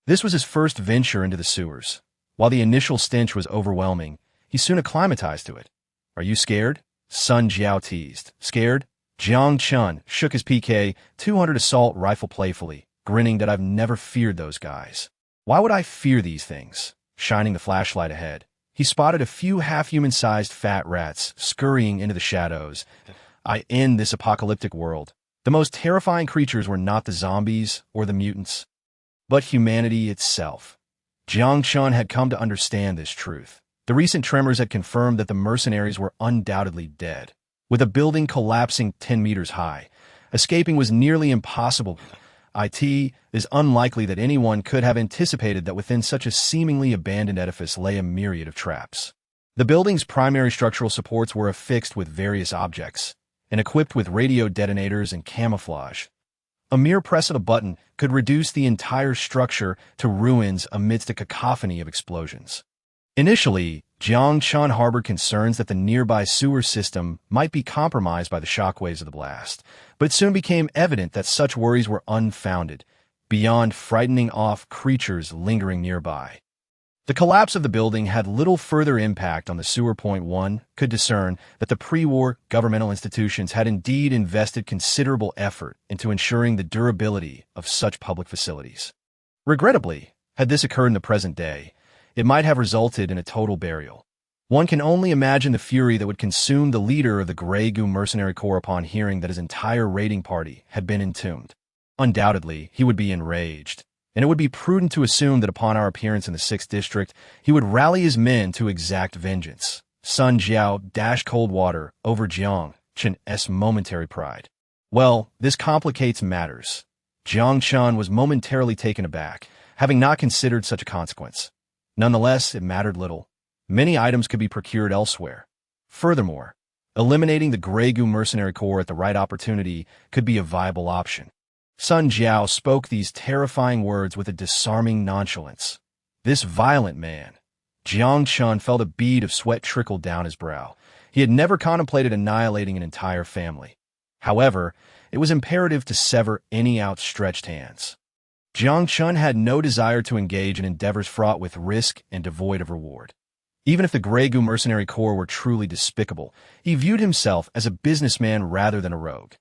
This was his first venture into the sewers. While the initial stench was overwhelming, he soon acclimatized to it. Are you scared? Sun Jiao teased. Scared? Jiang Chen shook his PK-200 assault rifle playfully, grinning that I've never feared those guys. Why would I fear these things? Shining the flashlight ahead, he spotted a few half-human-sized fat rats scurrying into the shadows. In this apocalyptic world, the most terrifying creatures were not the zombies or the mutants, but humanity itself. Jiang Chen had come to understand this truth. The recent tremors had confirmed that the mercenaries were undoubtedly dead. With a building collapsing 10 meters high, escaping was nearly impossible. It is unlikely that anyone could have anticipated that within such a seemingly abandoned edifice lay a myriad of traps. The building's primary structural supports were affixed with various objects, and equipped with radio detonators and camouflage. A mere press of a button could reduce the entire structure to ruins amidst a cacophony of explosions. Initially, Jiang Chen harbored concerns that the nearby sewer system might be compromised by the shockwaves of the blast, but it soon became evident that such worries were unfounded, beyond frightening off creatures lingering nearby. The collapse of the building had little further impact on the sewer. One could discern that the pre-war governmental institutions had indeed invested considerable effort into ensuring the durability of such public facilities. Regrettably, had this occurred in the present day, it might have resulted in a total burial. One can only imagine the fury that would consume the leader of the Grey Goo Mercenary Corps upon hearing that his entire raiding party had been entombed. Undoubtedly, he would be enraged, and it would be prudent to assume that upon our appearance in the 6th District, he would rally his men to exact vengeance. Sun Jiao dashed cold water over Jiang Chen's momentary pride. Well, this complicates matters. Jiang Chen was momentarily taken aback, having not considered such a consequence. Nonetheless, it mattered little. Many items could be procured elsewhere. Furthermore, eliminating the Grey Goo Mercenary Corps at the right opportunity could be a viable option. Sun Jiao spoke these terrifying words with a disarming nonchalance. This violent man. Jiang Chen felt a bead of sweat trickle down his brow. He had never contemplated annihilating an entire family. However, it was imperative to sever any outstretched hands. Jiang Chen had no desire to engage in endeavors fraught with risk and devoid of reward. Even if the Grey Goo Mercenary Corps were truly despicable, he viewed himself as a businessman rather than a rogue.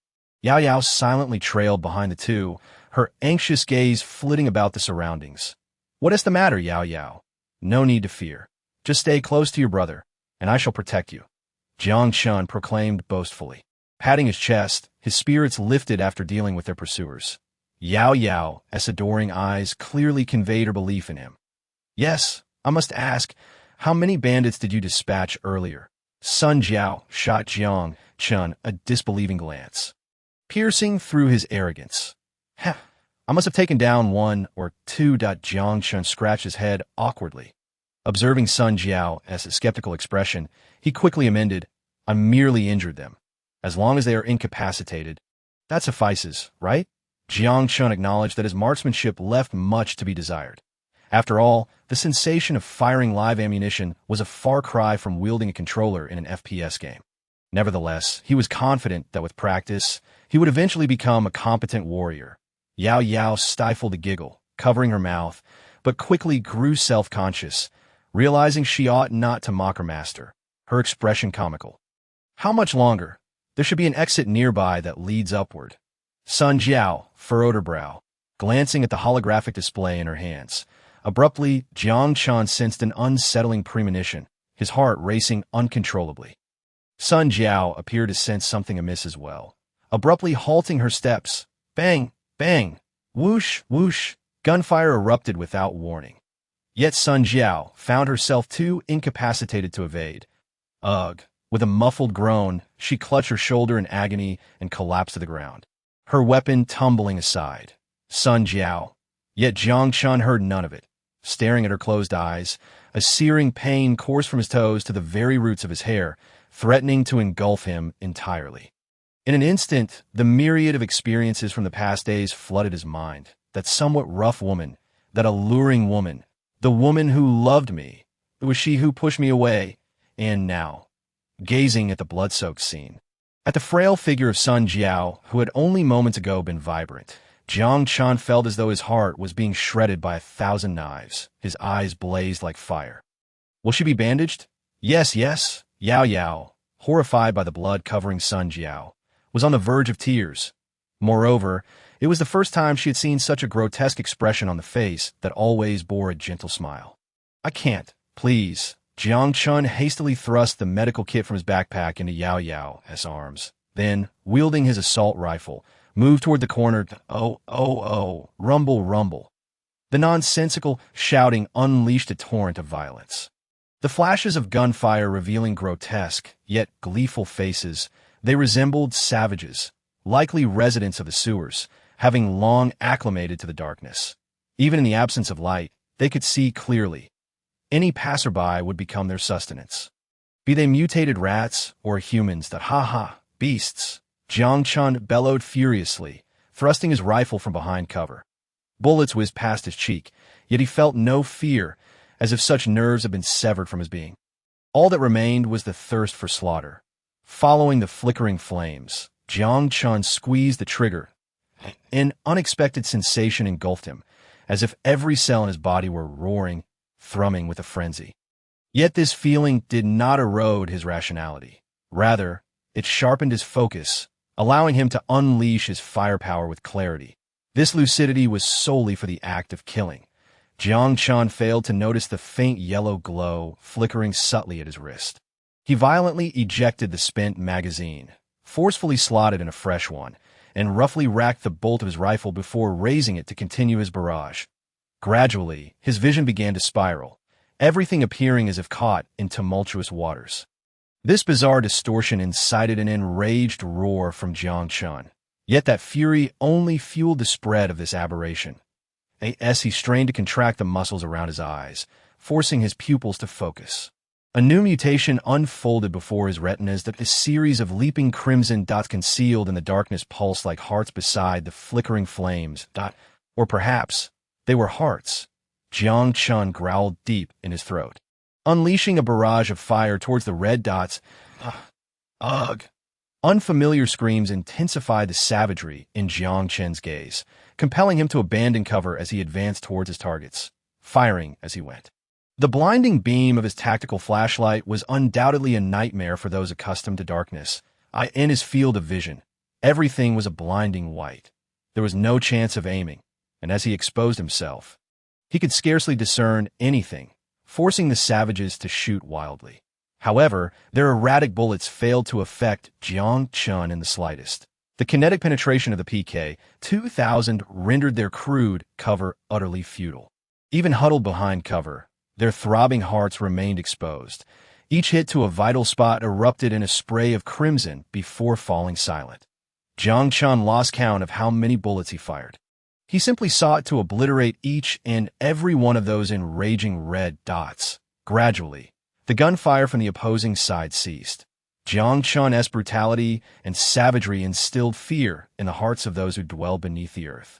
Yao Yao silently trailed behind the two, her anxious gaze flitting about the surroundings. What is the matter, Yao Yao? No need to fear. Just stay close to your brother, and I shall protect you, Jiang Chen proclaimed boastfully. Patting his chest, his spirits lifted after dealing with their pursuers. Yao Yao's adoring eyes clearly conveyed her belief in him. Yes, I must ask, how many bandits did you dispatch earlier? Sun Jiao shot Jiang Chen a disbelieving glance, piercing through his arrogance. I must have taken down 1 or 2. Jiang Chen scratched his head awkwardly. Observing Sun Jiao's skeptical expression, he quickly amended, I merely injured them. As long as they are incapacitated, that suffices, right? Jiang Chen acknowledged that his marksmanship left much to be desired. After all, the sensation of firing live ammunition was a far cry from wielding a controller in an FPS game. Nevertheless, he was confident that with practice, he would eventually become a competent warrior. Yao Yao stifled a giggle, covering her mouth, but quickly grew self-conscious, realizing she ought not to mock her master, her expression comical. How much longer? There should be an exit nearby that leads upward. Sun Jiao furrowed her brow, glancing at the holographic display in her hands. Abruptly, Jiang Chen sensed an unsettling premonition, his heart racing uncontrollably. Sun Jiao appeared to sense something amiss as well. Abruptly halting her steps, bang, bang, whoosh, whoosh, gunfire erupted without warning. Yet Sun Jiao found herself too incapacitated to evade. Ugh! With a muffled groan, she clutched her shoulder in agony and collapsed to the ground, her weapon tumbling aside. Sun Jiao. Yet Jiang Chen heard none of it. Staring at her closed eyes, a searing pain coursed from his toes to the very roots of his hair, threatening to engulf him entirely. In an instant, the myriad of experiences from the past days flooded his mind. That somewhat rough woman, that alluring woman, the woman who loved me. It was she who pushed me away, and now, gazing at the blood-soaked scene, at the frail figure of Sun Jiao, who had only moments ago been vibrant, Jiang Chen felt as though his heart was being shredded by 1,000 knives. His eyes blazed like fire. Will she be bandaged? Yes, yes. Yao Yao, horrified by the blood covering Sun Jiao, was on the verge of tears. Moreover, it was the first time she had seen such a grotesque expression on the face that always bore a gentle smile. I can't, please. Jiang Chen hastily thrust the medical kit from his backpack into Yao Yao's arms. Then, wielding his assault rifle, moved toward the corner. Oh, rumble, rumble. The nonsensical shouting unleashed a torrent of violence. The flashes of gunfire revealing grotesque, yet gleeful faces, they resembled savages, likely residents of the sewers, having long acclimated to the darkness. Even in the absence of light, they could see clearly. Any passerby would become their sustenance. Be they mutated rats or humans, beasts. Jiang Chen bellowed furiously, thrusting his rifle from behind cover. Bullets whizzed past his cheek, yet he felt no fear, as if such nerves had been severed from his being. All that remained was the thirst for slaughter. Following the flickering flames, Jiang Chen squeezed the trigger. An unexpected sensation engulfed him, as if every cell in his body were roaring, thrumming with a frenzy. Yet this feeling did not erode his rationality. Rather, it sharpened his focus, allowing him to unleash his firepower with clarity. This lucidity was solely for the act of killing. Jiang Chen failed to notice the faint yellow glow flickering subtly at his wrist. He violently ejected the spent magazine, forcefully slotted in a fresh one, and roughly racked the bolt of his rifle before raising it to continue his barrage. Gradually, his vision began to spiral, everything appearing as if caught in tumultuous waters. This bizarre distortion incited an enraged roar from Jiang Chen. Yet that fury only fueled the spread of this aberration. As he strained to contract the muscles around his eyes, forcing his pupils to focus. A new mutation unfolded before his retinas that a series of leaping crimson dots concealed in the darkness pulsed like hearts beside the flickering flames. Or perhaps they were hearts. Jiang Chen growled deep in his throat, unleashing a barrage of fire towards the red dots. Ugh! Unfamiliar screams intensified the savagery in Jiang Chen's gaze, compelling him to abandon cover as he advanced towards his targets, firing as he went. The blinding beam of his tactical flashlight was undoubtedly a nightmare for those accustomed to darkness. In his field of vision, everything was a blinding white. There was no chance of aiming, and as he exposed himself, he could scarcely discern anything, forcing the savages to shoot wildly. However, their erratic bullets failed to affect Jiang Chen in the slightest. The kinetic penetration of the PK-2000 rendered their crude cover utterly futile. Even huddled behind cover, their throbbing hearts remained exposed. Each hit to a vital spot erupted in a spray of crimson before falling silent. Jiang Chen lost count of how many bullets he fired. He simply sought to obliterate each and every one of those enraging red dots. Gradually, the gunfire from the opposing side ceased. Jiang Chen's brutality and savagery instilled fear in the hearts of those who dwelled beneath the earth.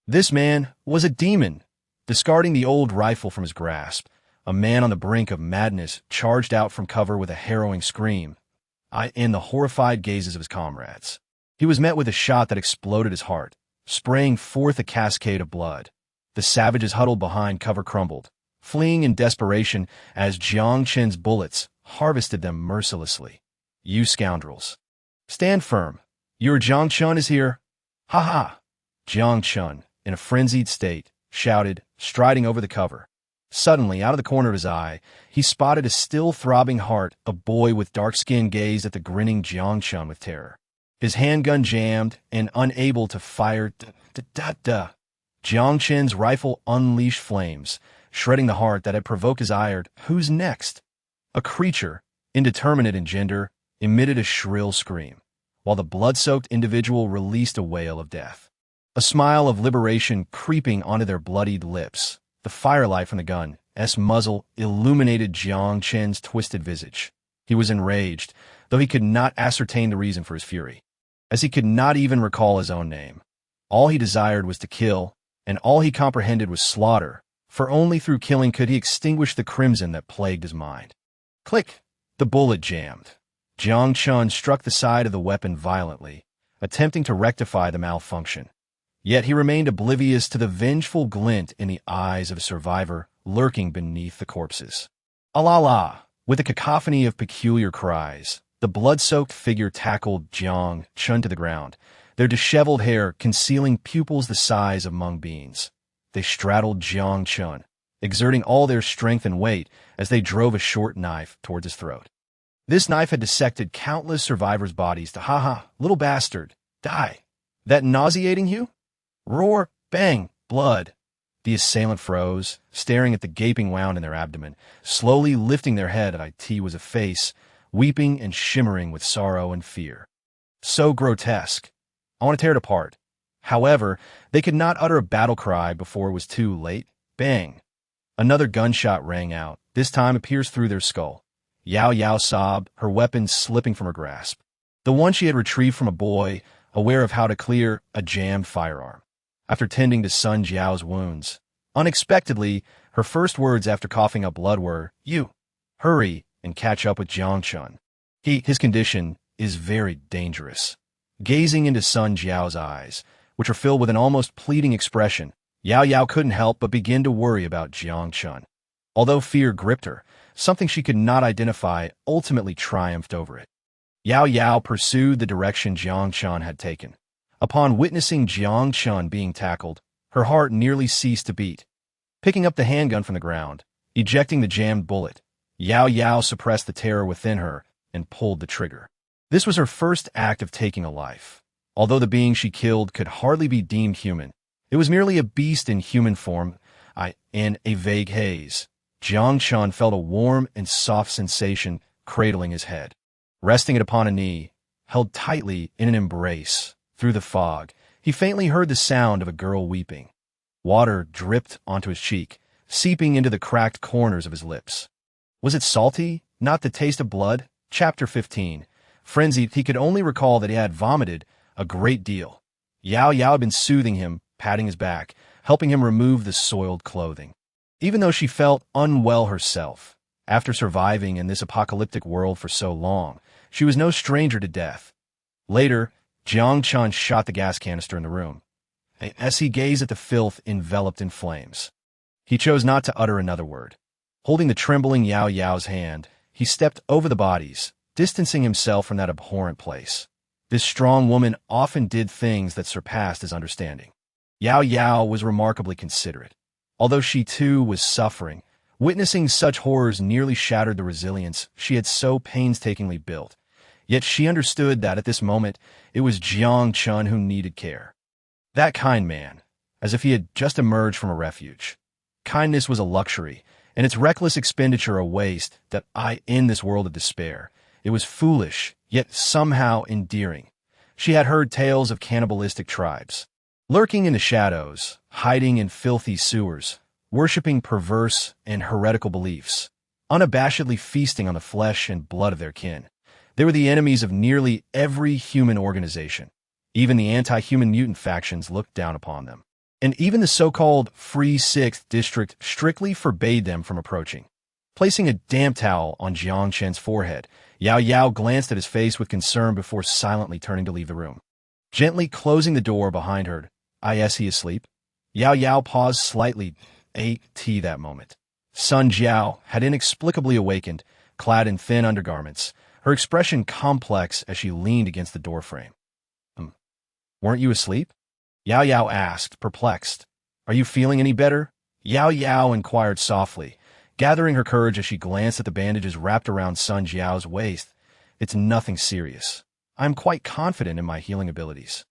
This man was a demon. Discarding the old rifle from his grasp, a man on the brink of madness charged out from cover with a harrowing scream. In the horrified gazes of his comrades, he was met with a shot that exploded his heart, spraying forth a cascade of blood. The savages huddled behind cover crumbled, fleeing in desperation as Jiang Chen's bullets harvested them mercilessly. You scoundrels! Stand firm! Your Jiang Chen is here! Ha ha! Jiang Chen, in a frenzied state, shouted, striding over the cover. Suddenly, out of the corner of his eye, he spotted a still throbbing heart. A boy with dark skin gazed at the grinning Jiang Chen with terror. His handgun jammed, and unable to fire, Jiang Chen's rifle unleashed flames, shredding the heart that had provoked his ire. Who's next? A creature, indeterminate in gender, emitted a shrill scream, while the blood-soaked individual released a wail of death. A smile of liberation creeping onto their bloodied lips. The firelight from the gun's muzzle illuminated Jiang Chen's twisted visage. He was enraged, though he could not ascertain the reason for his fury, as he could not even recall his own name. All he desired was to kill, and all he comprehended was slaughter, for only through killing could he extinguish the crimson that plagued his mind. Click! The bullet jammed. Jiang Chen struck the side of the weapon violently, attempting to rectify the malfunction. Yet he remained oblivious to the vengeful glint in the eyes of a survivor lurking beneath the corpses. Allah! With a cacophony of peculiar cries, the blood-soaked figure tackled Jiang Chen to the ground, their disheveled hair concealing pupils the size of mung beans. They straddled Jiang Chen, exerting all their strength and weight as they drove a short knife towards his throat. This knife had dissected countless survivors' bodies to little bastard, die. That nauseating you? Roar, bang, blood. The assailant froze, staring at the gaping wound in their abdomen, slowly lifting their head. It was a face, weeping and shimmering with sorrow and fear. So grotesque. I want to tear it apart. However, they could not utter a battle cry before it was too late. Bang. Another gunshot rang out, this time it pierced through their skull. Yao Yao sobbed, her weapon slipping from her grasp. The one she had retrieved from a boy, aware of how to clear a jammed firearm. After tending to Sun Jiao's wounds, unexpectedly, her first words after coughing up blood were, "You, hurry and catch up with Jiang Chen. His condition is very dangerous." Gazing into Sun Jiao's eyes, which were filled with an almost pleading expression, Yao Yao couldn't help but begin to worry about Jiang Chen. Although fear gripped her, something she could not identify ultimately triumphed over it. Yao Yao pursued the direction Jiang Chen had taken. Upon witnessing Jiang Chen being tackled, her heart nearly ceased to beat. Picking up the handgun from the ground, ejecting the jammed bullet, Yao Yao suppressed the terror within her and pulled the trigger. This was her first act of taking a life. Although the being she killed could hardly be deemed human, it was merely a beast in human form. In a vague haze, Jiang Chen felt a warm and soft sensation cradling his head. Resting it upon a knee, held tightly in an embrace, through the fog, he faintly heard the sound of a girl weeping. Water dripped onto his cheek, seeping into the cracked corners of his lips. Was it salty, not the taste of blood? Chapter 15. Frenzied, he could only recall that he had vomited a great deal. Yao Yao had been soothing him, patting his back, helping him remove the soiled clothing. Even though she felt unwell herself, after surviving in this apocalyptic world for so long, she was no stranger to death. Later, Jiang Chen shot the gas canister in the room, as he gazed at the filth enveloped in flames. He chose not to utter another word. Holding the trembling Yao Yao's hand, he stepped over the bodies, distancing himself from that abhorrent place. This strong woman often did things that surpassed his understanding. Yao Yao was remarkably considerate. Although she too was suffering, witnessing such horrors nearly shattered the resilience she had so painstakingly built. Yet she understood that at this moment, it was Jiang Chen who needed care. That kind man, as if he had just emerged from a refuge. Kindness was a luxury, and its reckless expenditure a waste that in this world of despair. It was foolish, yet somehow endearing. She had heard tales of cannibalistic tribes, lurking in the shadows, hiding in filthy sewers, worshipping perverse and heretical beliefs, unabashedly feasting on the flesh and blood of their kin. They were the enemies of nearly every human organization. Even the anti-human mutant factions looked down upon them. And even the so-called Free Sixth District strictly forbade them from approaching. Placing a damp towel on Jiang Chen's forehead, Yao Yao glanced at his face with concern before silently turning to leave the room. Gently closing the door behind her, "Is he asleep?" Yao Yao paused slightly, that moment. Sun Jiao had inexplicably awakened, clad in thin undergarments, her expression complex as she leaned against the doorframe. Weren't you asleep?" Yao Yao asked, perplexed. "Are you feeling any better?" Yao Yao inquired softly, gathering her courage as she glanced at the bandages wrapped around Sun Jiao's waist. "It's nothing serious. I'm quite confident in my healing abilities."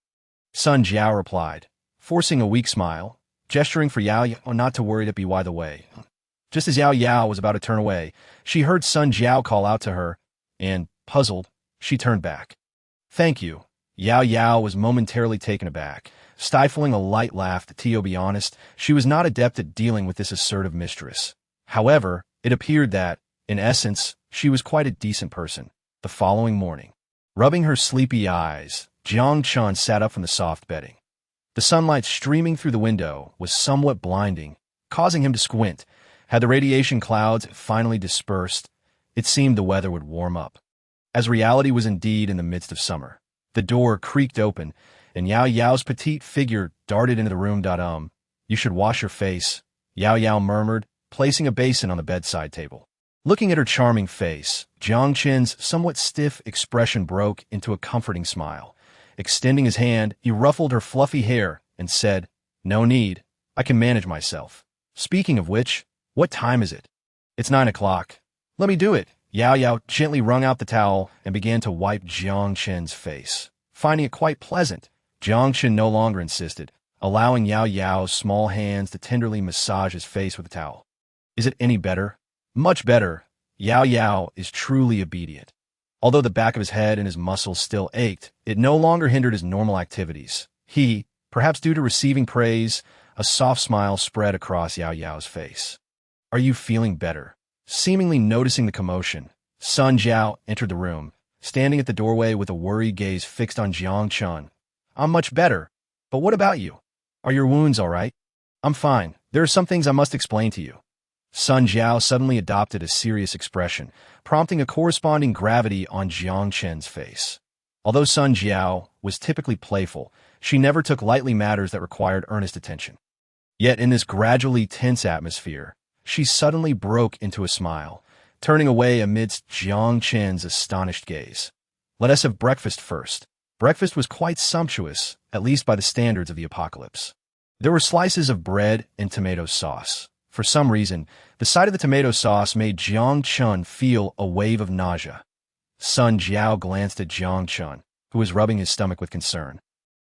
Sun Jiao replied, forcing a weak smile, gesturing for Yao Yao not to worry to be by the way. Just as Yao Yao was about to turn away, she heard Sun Jiao call out to her, and, puzzled, she turned back. "Thank you." Yao Yao was momentarily taken aback, stifling a light laugh that, to be honest, she was not adept at dealing with this assertive mistress. However, it appeared that, in essence, she was quite a decent person. The following morning, rubbing her sleepy eyes, Jiang Chen sat up from the soft bedding. The sunlight streaming through the window was somewhat blinding, causing him to squint. Had the radiation clouds finally dispersed, it seemed the weather would warm up. As reality was indeed in the midst of summer, the door creaked open, and Yao Yao's petite figure darted into the room. "You should wash your face," Yao Yao murmured, placing a basin on the bedside table. Looking at her charming face, Jiang Chen's somewhat stiff expression broke into a comforting smile. Extending his hand, he ruffled her fluffy hair and said, "No need. I can manage myself. Speaking of which, what time is it?" "It's 9 o'clock. Let me do it." Yao Yao gently wrung out the towel and began to wipe Jiang Chen's face. Finding it quite pleasant, Jiang Chen no longer insisted, allowing Yao Yao's small hands to tenderly massage his face with the towel. "Is it any better?" "Much better." Yao Yao is truly obedient. Although the back of his head and his muscles still ached, it no longer hindered his normal activities. He, perhaps due to receiving praise, a soft smile spread across Yao Yao's face. "Are you feeling better?" Seemingly noticing the commotion, Sun Jiao entered the room, standing at the doorway with a worried gaze fixed on Jiang Chen. "I'm much better. But what about you? Are your wounds all right?" "I'm fine. There are some things I must explain to you." Sun Jiao suddenly adopted a serious expression, prompting a corresponding gravity on Jiang Chen's face. Although Sun Jiao was typically playful, she never took lightly matters that required earnest attention. Yet in this gradually tense atmosphere, she suddenly broke into a smile, turning away amidst Jiang Chen's astonished gaze. "Let us have breakfast first." Breakfast was quite sumptuous, at least by the standards of the apocalypse. There were slices of bread and tomato sauce. For some reason, the sight of the tomato sauce made Jiang Chen feel a wave of nausea. Sun Jiao glanced at Jiang Chen, who was rubbing his stomach with concern,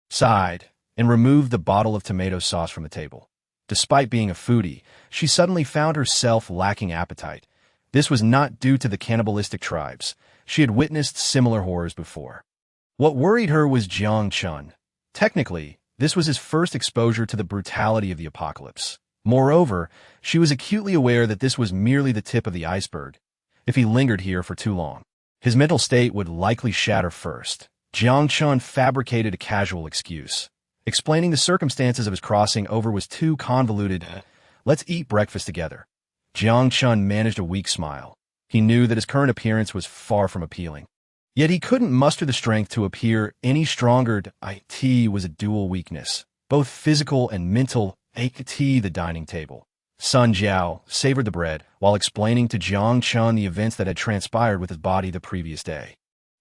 sighed, and removed the bottle of tomato sauce from the table. Despite being a foodie, she suddenly found herself lacking appetite. This was not due to the cannibalistic tribes. She had witnessed similar horrors before. What worried her was Jiang Chen. Technically, this was his first exposure to the brutality of the apocalypse. Moreover, she was acutely aware that this was merely the tip of the iceberg. If he lingered here for too long, his mental state would likely shatter first. Jiang Chen fabricated a casual excuse. Explaining the circumstances of his crossing over was too convoluted. "Let's eat breakfast together." Jiang Chen managed a weak smile. He knew that his current appearance was far from appealing. Yet he couldn't muster the strength to appear any stronger. It was a dual weakness, both physical and mental. The dining table. Sun Jiao savored the bread while explaining to Jiang Chen the events that had transpired with his body the previous day.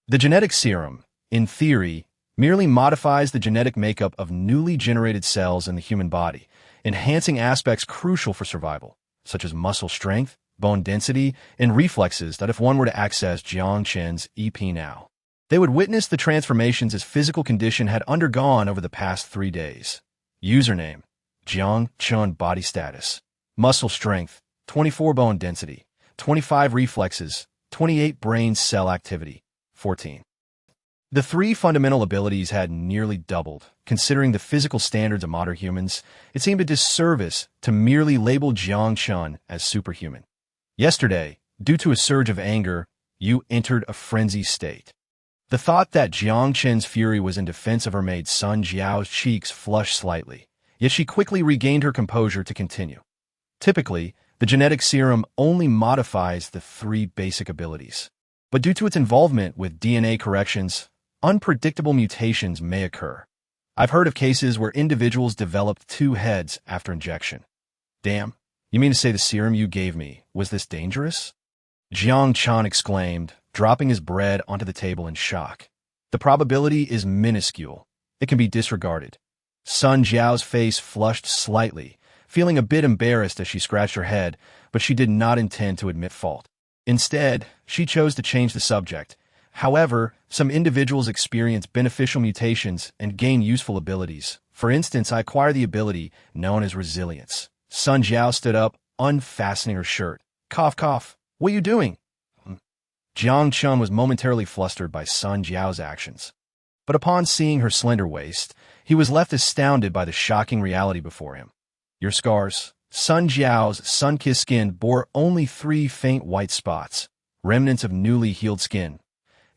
The genetic serum, in theory, merely modifies the genetic makeup of newly generated cells in the human body, enhancing aspects crucial for survival, such as muscle strength, bone density, and reflexes that if one were to access Jiang Chen's EP now, they would witness the transformations his physical condition had undergone over the past 3 days. Username: Jiang Chen. Body status: muscle strength, 24 bone density, 25 reflexes, 28 brain cell activity, 14. The 3 fundamental abilities had nearly doubled. Considering the physical standards of modern humans, it seemed a disservice to merely label Jiang Chen as superhuman. Yesterday, due to a surge of anger, you entered a frenzy state. The thought that Jiang Chen's fury was in defense of her made Sun Jiao's cheeks flush slightly. Yet she quickly regained her composure to continue. Typically, the genetic serum only modifies the 3 basic abilities. But due to its involvement with DNA corrections, unpredictable mutations may occur. I've heard of cases where individuals developed 2 heads after injection. Damn, you mean to say the serum you gave me was this dangerous? Jiang Chen exclaimed, dropping his bread onto the table in shock. The probability is minuscule. It can be disregarded. Sun Jiao's face flushed slightly, feeling a bit embarrassed as she scratched her head, but she did not intend to admit fault. Instead, she chose to change the subject. However, some individuals experience beneficial mutations and gain useful abilities. For instance, I acquire the ability known as resilience. Sun Jiao stood up, unfastening her shirt. Cough, cough. What are you doing? Jiang Chen was momentarily flustered by Sun Jiao's actions. But upon seeing her slender waist, he was left astounded by the shocking reality before him. Your scars. Sun Jiao's sun-kissed skin bore only 3 faint white spots, remnants of newly healed skin,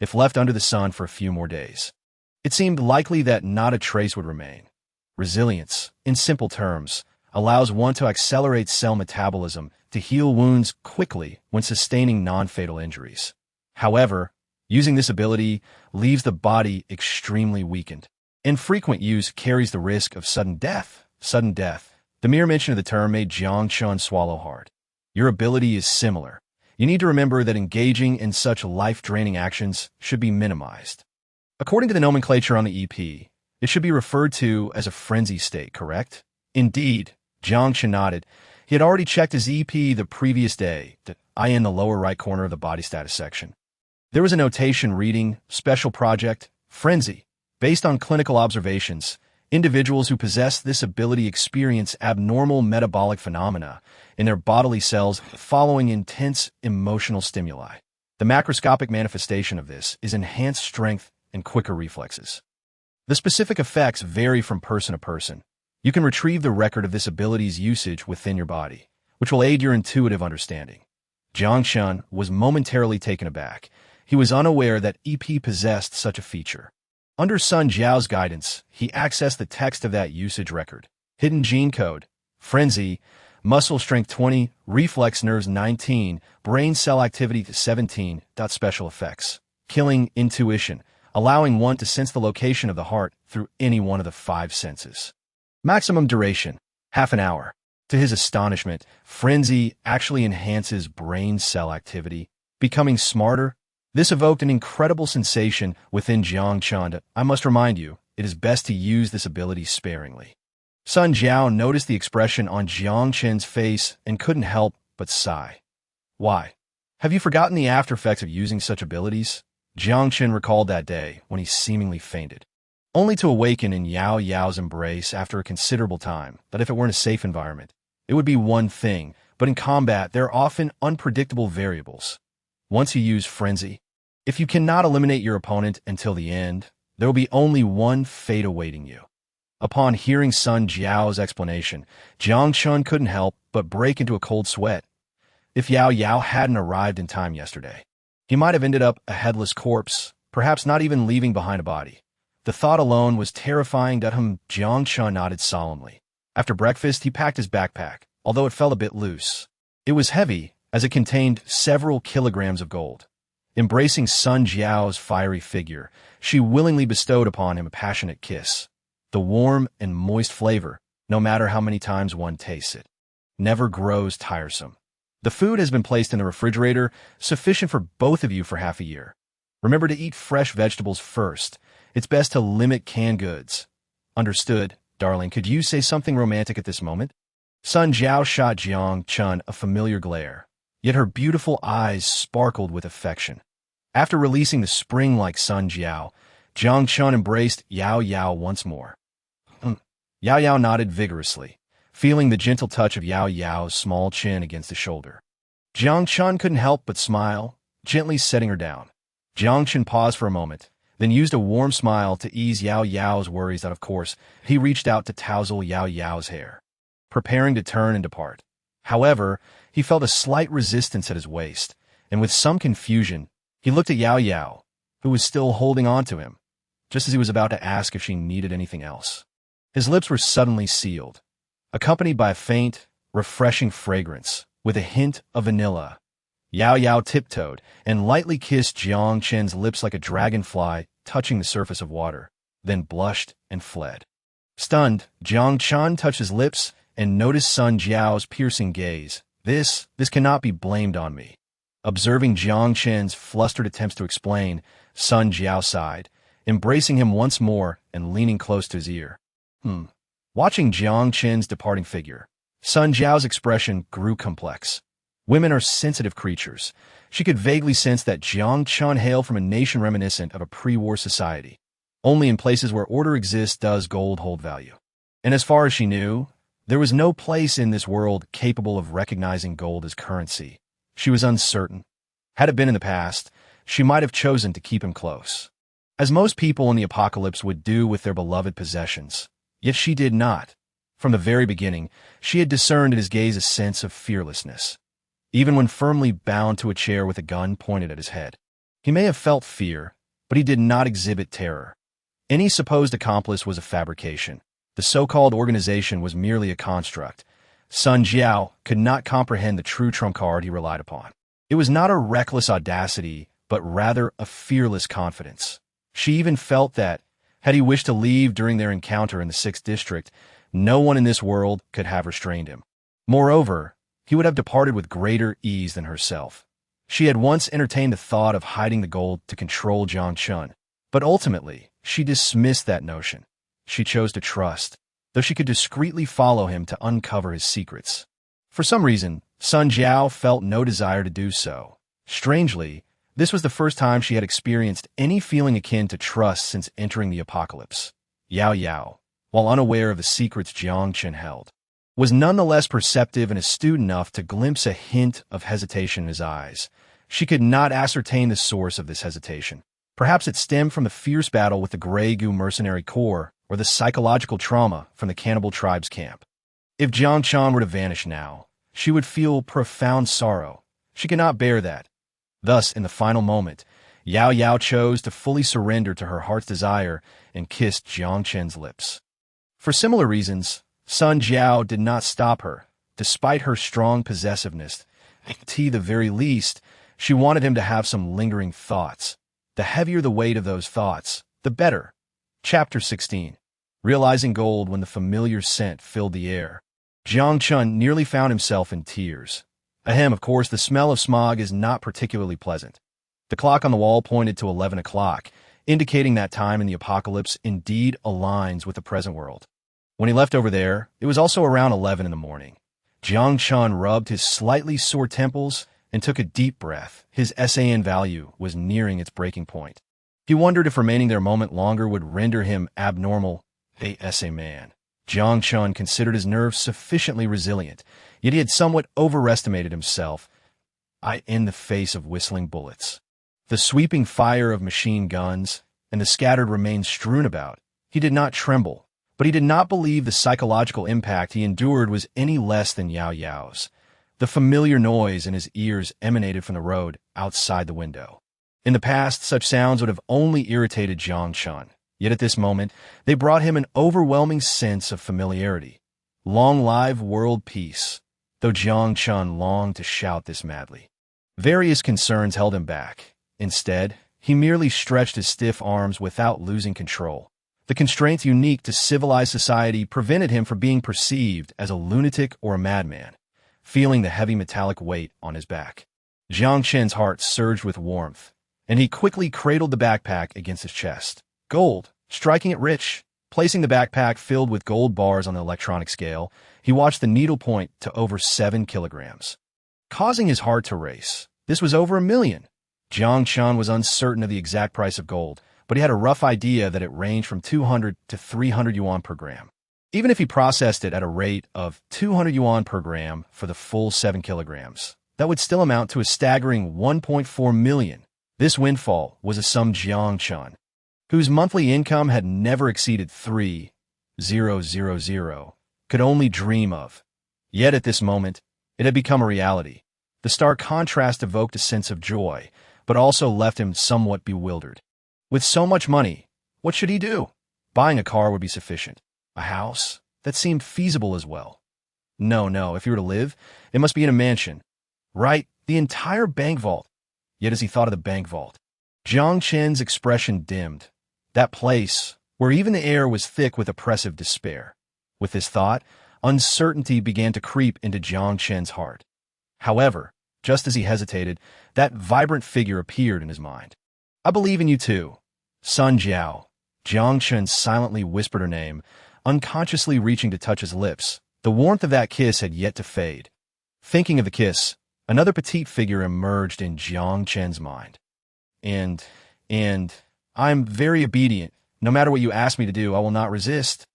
if left under the sun for a few more days. It seemed likely that not a trace would remain. Resilience, in simple terms, allows one to accelerate cell metabolism to heal wounds quickly when sustaining non-fatal injuries. However, using this ability leaves the body extremely weakened. Infrequent use carries the risk of sudden death. The mere mention of the term made Jiang Chen swallow hard. Your ability is similar. You need to remember that engaging in such life-draining actions should be minimized. According to the nomenclature on the EP, it should be referred to as a frenzy state, correct? Indeed, Jiang Chen nodded. He had already checked his EP the previous day, the akin in the lower right corner of the body status section. There was a notation reading, Special Project, Frenzy. Based on clinical observations, individuals who possess this ability experience abnormal metabolic phenomena in their bodily cells following intense emotional stimuli. The macroscopic manifestation of this is enhanced strength and quicker reflexes. The specific effects vary from person to person. You can retrieve the record of this ability's usage within your body, which will aid your intuitive understanding. Jiang Chen was momentarily taken aback. He was unaware that EP possessed such a feature. Under Sun Jiao's guidance, he accessed the text of that usage record. Hidden gene code, frenzy, muscle strength 20, reflex nerves 19, brain cell activity 17. Special effects. Killing intuition, allowing one to sense the location of the heart through any one of the 5 senses. Maximum duration, half an hour. To his astonishment, frenzy actually enhances brain cell activity, becoming smarter. This evoked an incredible sensation within Jiang Chen. I must remind you, it is best to use this ability sparingly. Sun Jiao noticed the expression on Jiang Chen's face and couldn't help but sigh. Why? Have you forgotten the after effects of using such abilities? Jiang Chen recalled that day when he seemingly fainted, only to awaken in Yao Yao's embrace after a considerable time. That if it were in a safe environment, it would be one thing, but in combat there are often unpredictable variables. Once you use frenzy, if you cannot eliminate your opponent until the end, there will be only one fate awaiting you. Upon hearing Sun Jiao's explanation, Jiang Chen couldn't help but break into a cold sweat. If Yao Yao hadn't arrived in time yesterday, he might have ended up a headless corpse, perhaps not even leaving behind a body. The thought alone was terrifying. Jiang Chen nodded solemnly. After breakfast, he packed his backpack, although it felt a bit loose. It was heavy, as it contained several kilograms of gold. Embracing Sun Jiao's fiery figure, she willingly bestowed upon him a passionate kiss. The warm and moist flavor, no matter how many times one tastes it, never grows tiresome. The food has been placed in the refrigerator, sufficient for both of you for half a year. Remember to eat fresh vegetables first. It's best to limit canned goods. Understood, darling. Could you say something romantic at this moment? Sun Jiao shot Jiang Chen a familiar glare, yet her beautiful eyes sparkled with affection. After releasing the spring-like Sun Jiao, Jiang Chen embraced Yao Yao once more. Yao Yao nodded vigorously, feeling the gentle touch of Yao Yao's small chin against his shoulder. Jiang Chen couldn't help but smile, gently setting her down. Jiang Chen paused for a moment, then used a warm smile to ease Yao Yao's worries that, of course, he reached out to touzle Yao Yao's hair, preparing to turn and depart. However, he felt a slight resistance at his waist, and with some confusion, he looked at Yao Yao, who was still holding on to him, just as he was about to ask if she needed anything else. His lips were suddenly sealed, accompanied by a faint, refreshing fragrance, with a hint of vanilla. Yao Yao tiptoed and lightly kissed Jiang Chen's lips like a dragonfly touching the surface of water, then blushed and fled. Stunned, Jiang Chen touched his lips and noticed Sun Jiao's piercing gaze. This cannot be blamed on me. Observing Jiang Chen's flustered attempts to explain, Sun Jiao sighed, embracing him once more and leaning close to his ear. Watching Jiang Chen's departing figure, Sun Jiao's expression grew complex. Women are sensitive creatures. She could vaguely sense that Jiang Chen hailed from a nation reminiscent of a pre-war society. Only in places where order exists does gold hold value. And as far as she knew, There was no place in this world capable of recognizing gold as currency. She was uncertain. Had it been in the past, she might have chosen to keep him close, as most people in the apocalypse would do with their beloved possessions. Yet she did not. From the very beginning, she had discerned in his gaze a sense of fearlessness. Even when firmly bound to a chair with a gun pointed at his head, he may have felt fear, but he did not exhibit terror. Any supposed accomplice was a fabrication. The so-called organization was merely a construct. Sun Jiao could not comprehend the true trump card he relied upon. It was not a reckless audacity, but rather a fearless confidence. She even felt that, had he wished to leave during their encounter in the 6th district, no one in this world could have restrained him. Moreover, he would have departed with greater ease than herself. She had once entertained the thought of hiding the gold to control Jiang Chen, but ultimately, she dismissed that notion. She chose to trust, though she could discreetly follow him to uncover his secrets. For some reason, Sun Jiao felt no desire to do so. Strangely, this was the first time she had experienced any feeling akin to trust since entering the apocalypse. Yao Yao, while unaware of the secrets Jiang Chen held, was nonetheless perceptive and astute enough to glimpse a hint of hesitation in his eyes. She could not ascertain the source of this hesitation. Perhaps it stemmed from the fierce battle with the Grey Goo mercenary corps, or the psychological trauma from the cannibal tribe's camp. If Jiang Chen were to vanish now, she would feel profound sorrow. She could not bear that. Thus, in the final moment, Yao Yao chose to fully surrender to her heart's desire and kissed Jiang Chen's lips. For similar reasons, Sun Jiao did not stop her, despite her strong possessiveness. At the very least, she wanted him to have some lingering thoughts. The heavier the weight of those thoughts, the better. Chapter 16. Realizing gold when the familiar scent filled the air. Jiang Chen nearly found himself in tears. Ahem, of course, the smell of smog is not particularly pleasant. The clock on the wall pointed to 11 o'clock, indicating that time in the apocalypse indeed aligns with the present world. When he left over there, it was also around 11 in the morning. Jiang Chen rubbed his slightly sore temples and took a deep breath. His SAN value was nearing its breaking point. He wondered if remaining there a moment longer would render him abnormal, a man. Jiang Chen considered his nerves sufficiently resilient, yet he had somewhat overestimated himself. In the face of whistling bullets, the sweeping fire of machine guns, and the scattered remains strewn about, he did not tremble, but he did not believe the psychological impact he endured was any less than Yao Yao's. The familiar noise in his ears emanated from the road outside the window. In the past, such sounds would have only irritated Jiang Chen. Yet at this moment, they brought him an overwhelming sense of familiarity. Long live world peace, though Jiang Chen longed to shout this madly. Various concerns held him back. Instead, he merely stretched his stiff arms without losing control. The constraints unique to civilized society prevented him from being perceived as a lunatic or a madman, feeling the heavy metallic weight on his back. Jiang Chen's heart surged with warmth, and he quickly cradled the backpack against his chest. Gold, striking it rich. Placing the backpack filled with gold bars on the electronic scale, he watched the needle point to over 7 kilograms, causing his heart to race. This was over $1 million. Jiang Chen was uncertain of the exact price of gold, but he had a rough idea that it ranged from 200 to 300 yuan per gram. Even if he processed it at a rate of 200 yuan per gram for the full 7 kilograms, that would still amount to a staggering 1.4 million. This windfall was a sum Jiang Chen, whose monthly income had never exceeded 3,000, could only dream of. Yet at this moment, it had become a reality. The stark contrast evoked a sense of joy, but also left him somewhat bewildered. With so much money, what should he do? Buying a car would be sufficient. A house? That seemed feasible as well. No, if he were to live, it must be in a mansion. Right, the entire bank vault. Yet as he thought of the bank vault, Jiang Chen's expression dimmed. That place, where even the air was thick with oppressive despair. With this thought, uncertainty began to creep into Jiang Chen's heart. However, just as he hesitated, that vibrant figure appeared in his mind. I believe in you too. Sun Jiao. Jiang Chen silently whispered her name, unconsciously reaching to touch his lips. The warmth of that kiss had yet to fade. Thinking of the kiss, another petite figure emerged in Jiang Chen's mind. And I'm very obedient. No matter what you ask me to do, I will not resist.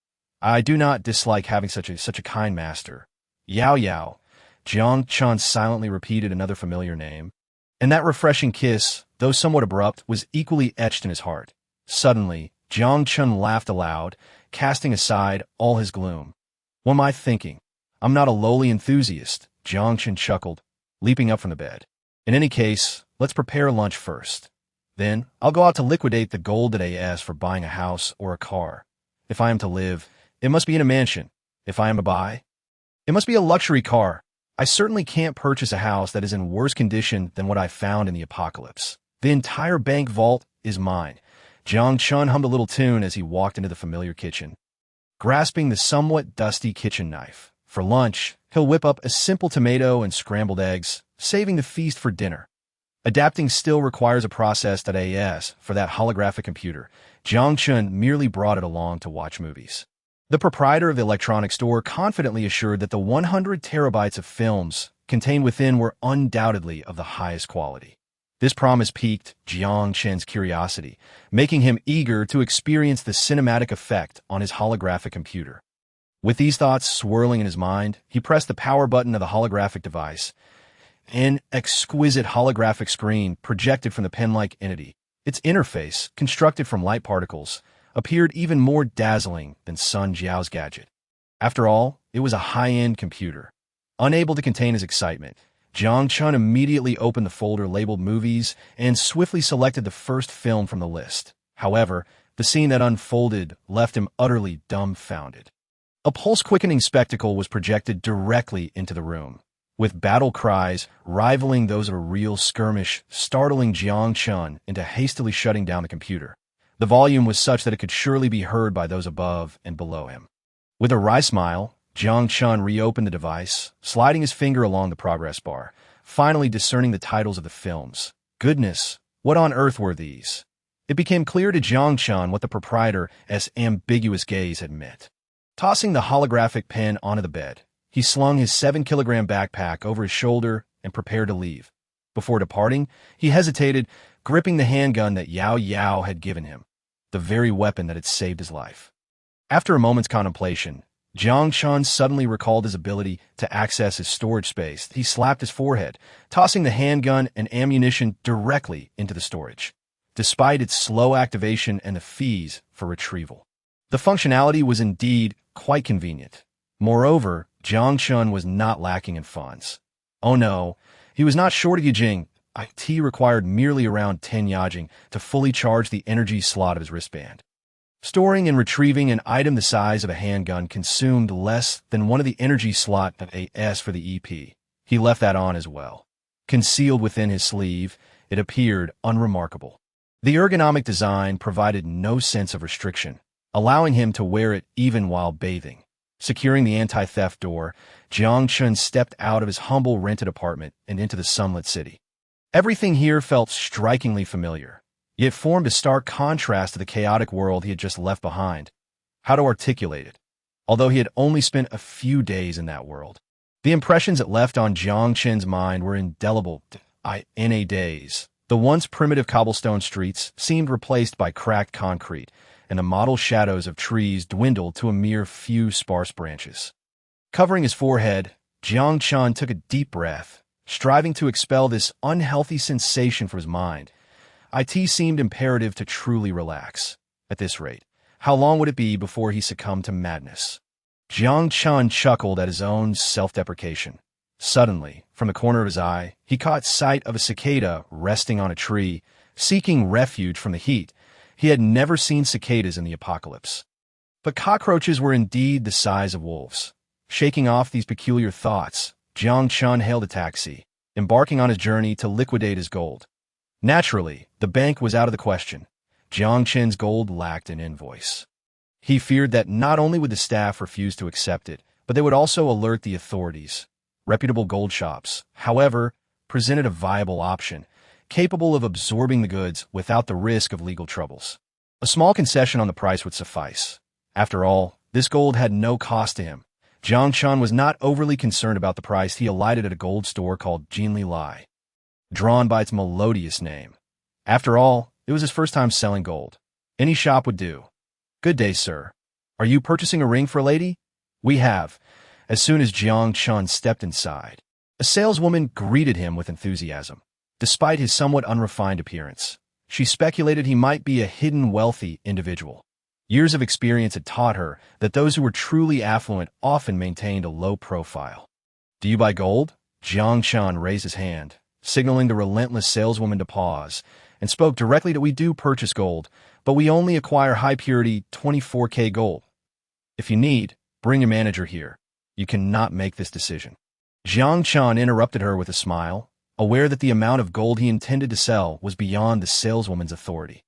I do not dislike having such a kind master. Yao Yao. Jiang Chen silently repeated another familiar name. And that refreshing kiss, though somewhat abrupt, was equally etched in his heart. Suddenly, Jiang Chen laughed aloud, casting aside all his gloom. What am I thinking? I'm not a lowly enthusiast, Jiang Chen chuckled, leaping up from the bed. In any case, let's prepare lunch first. Then, I'll go out to liquidate the gold that I asked for buying a house or a car. If I am to live, it must be in a mansion. If I am to buy, it must be a luxury car. I certainly can't purchase a house that is in worse condition than what I found in the apocalypse. The entire bank vault is mine. Jiang Chen hummed a little tune as he walked into the familiar kitchen. Grasping the somewhat dusty kitchen knife. For lunch, he'll whip up a simple tomato and scrambled eggs, saving the feast for dinner. Adapting still requires a process.as for that holographic computer. Jiang Chen merely brought it along to watch movies. The proprietor of the electronics store confidently assured that the 100 terabytes of films contained within were undoubtedly of the highest quality. This promise piqued Jiang Chen's curiosity, making him eager to experience the cinematic effect on his holographic computer. With these thoughts swirling in his mind, he pressed the power button of the holographic device. An exquisite holographic screen projected from the pen-like entity. Its interface, constructed from light particles, appeared even more dazzling than Sun Jiao's gadget. After all, it was a high-end computer. Unable to contain his excitement, Jiang Chen immediately opened the folder labeled Movies and swiftly selected the first film from the list. However, the scene that unfolded left him utterly dumbfounded. A pulse-quickening spectacle was projected directly into the room, with battle cries rivaling those of a real skirmish, startling Jiang Chen into hastily shutting down the computer. The volume was such that it could surely be heard by those above and below him. With a wry smile, Jiang Chen reopened the device, sliding his finger along the progress bar, finally discerning the titles of the films. Goodness, what on earth were these? It became clear to Jiang Chen what the proprietor's ambiguous gaze had meant. Tossing the holographic pen onto the bed, he slung his 7-kilogram backpack over his shoulder and prepared to leave. Before departing, he hesitated, gripping the handgun that Yao Yao had given him, the very weapon that had saved his life. After a moment's contemplation, Jiang Chen suddenly recalled his ability to access his storage space. He slapped his forehead, tossing the handgun and ammunition directly into the storage, despite its slow activation and the fees for retrieval. The functionality was indeed quite convenient. Moreover, Jiang Chen was not lacking in funds. Oh no, he was not short of Yijing. IT required merely around 10 yajing to fully charge the energy slot of his wristband. Storing and retrieving an item the size of a handgun consumed less than one of the energy slot of AS for the EP. He left that on as well. Concealed within his sleeve, it appeared unremarkable. The ergonomic design provided no sense of restriction, allowing him to wear it even while bathing. Securing the anti-theft door, Jiang Chen stepped out of his humble rented apartment and into the sunlit city. Everything here felt strikingly familiar, yet formed a stark contrast to the chaotic world he had just left behind. How to articulate it? Although he had only spent a few days in that world, the impressions it left on Jiang Chen's mind were indelible. In a daze, the once primitive cobblestone streets seemed replaced by cracked concrete, and the mottled shadows of trees dwindled to a mere few sparse branches. Covering his forehead, Jiang Chen took a deep breath, striving to expel this unhealthy sensation from his mind. It seemed imperative to truly relax. At this rate, how long would it be before he succumbed to madness? Jiang Chen chuckled at his own self-deprecation. Suddenly, from the corner of his eye, he caught sight of a cicada resting on a tree, seeking refuge from the heat. He had never seen cicadas in the apocalypse. But cockroaches were indeed the size of wolves. Shaking off these peculiar thoughts, Jiang Chen hailed a taxi, embarking on his journey to liquidate his gold. Naturally, the bank was out of the question. Jiang Chen's gold lacked an invoice. He feared that not only would the staff refuse to accept it, but they would also alert the authorities. Reputable gold shops, however, presented a viable option, capable of absorbing the goods without the risk of legal troubles. A small concession on the price would suffice. After all, this gold had no cost to him. Jiang Chen was not overly concerned about the price. He alighted at a gold store called Jinli Lai, drawn by its melodious name. After all, it was his first time selling gold. Any shop would do. "Good day, sir." Are you purchasing a ring for a lady? We have. As soon as Jiang Chen stepped inside, a saleswoman greeted him with enthusiasm. Despite his somewhat unrefined appearance, she speculated he might be a hidden wealthy individual. Years of experience had taught her that those who were truly affluent often maintained a low profile. Do you buy gold? Jiang Chen raised his hand, signaling the relentless saleswoman to pause, and spoke directly that we do purchase gold, but we only acquire high-purity 24K gold. If you need, bring your manager here. You cannot make this decision. Jiang Chen interrupted her with a smile, aware that the amount of gold he intended to sell was beyond the saleswoman's authority.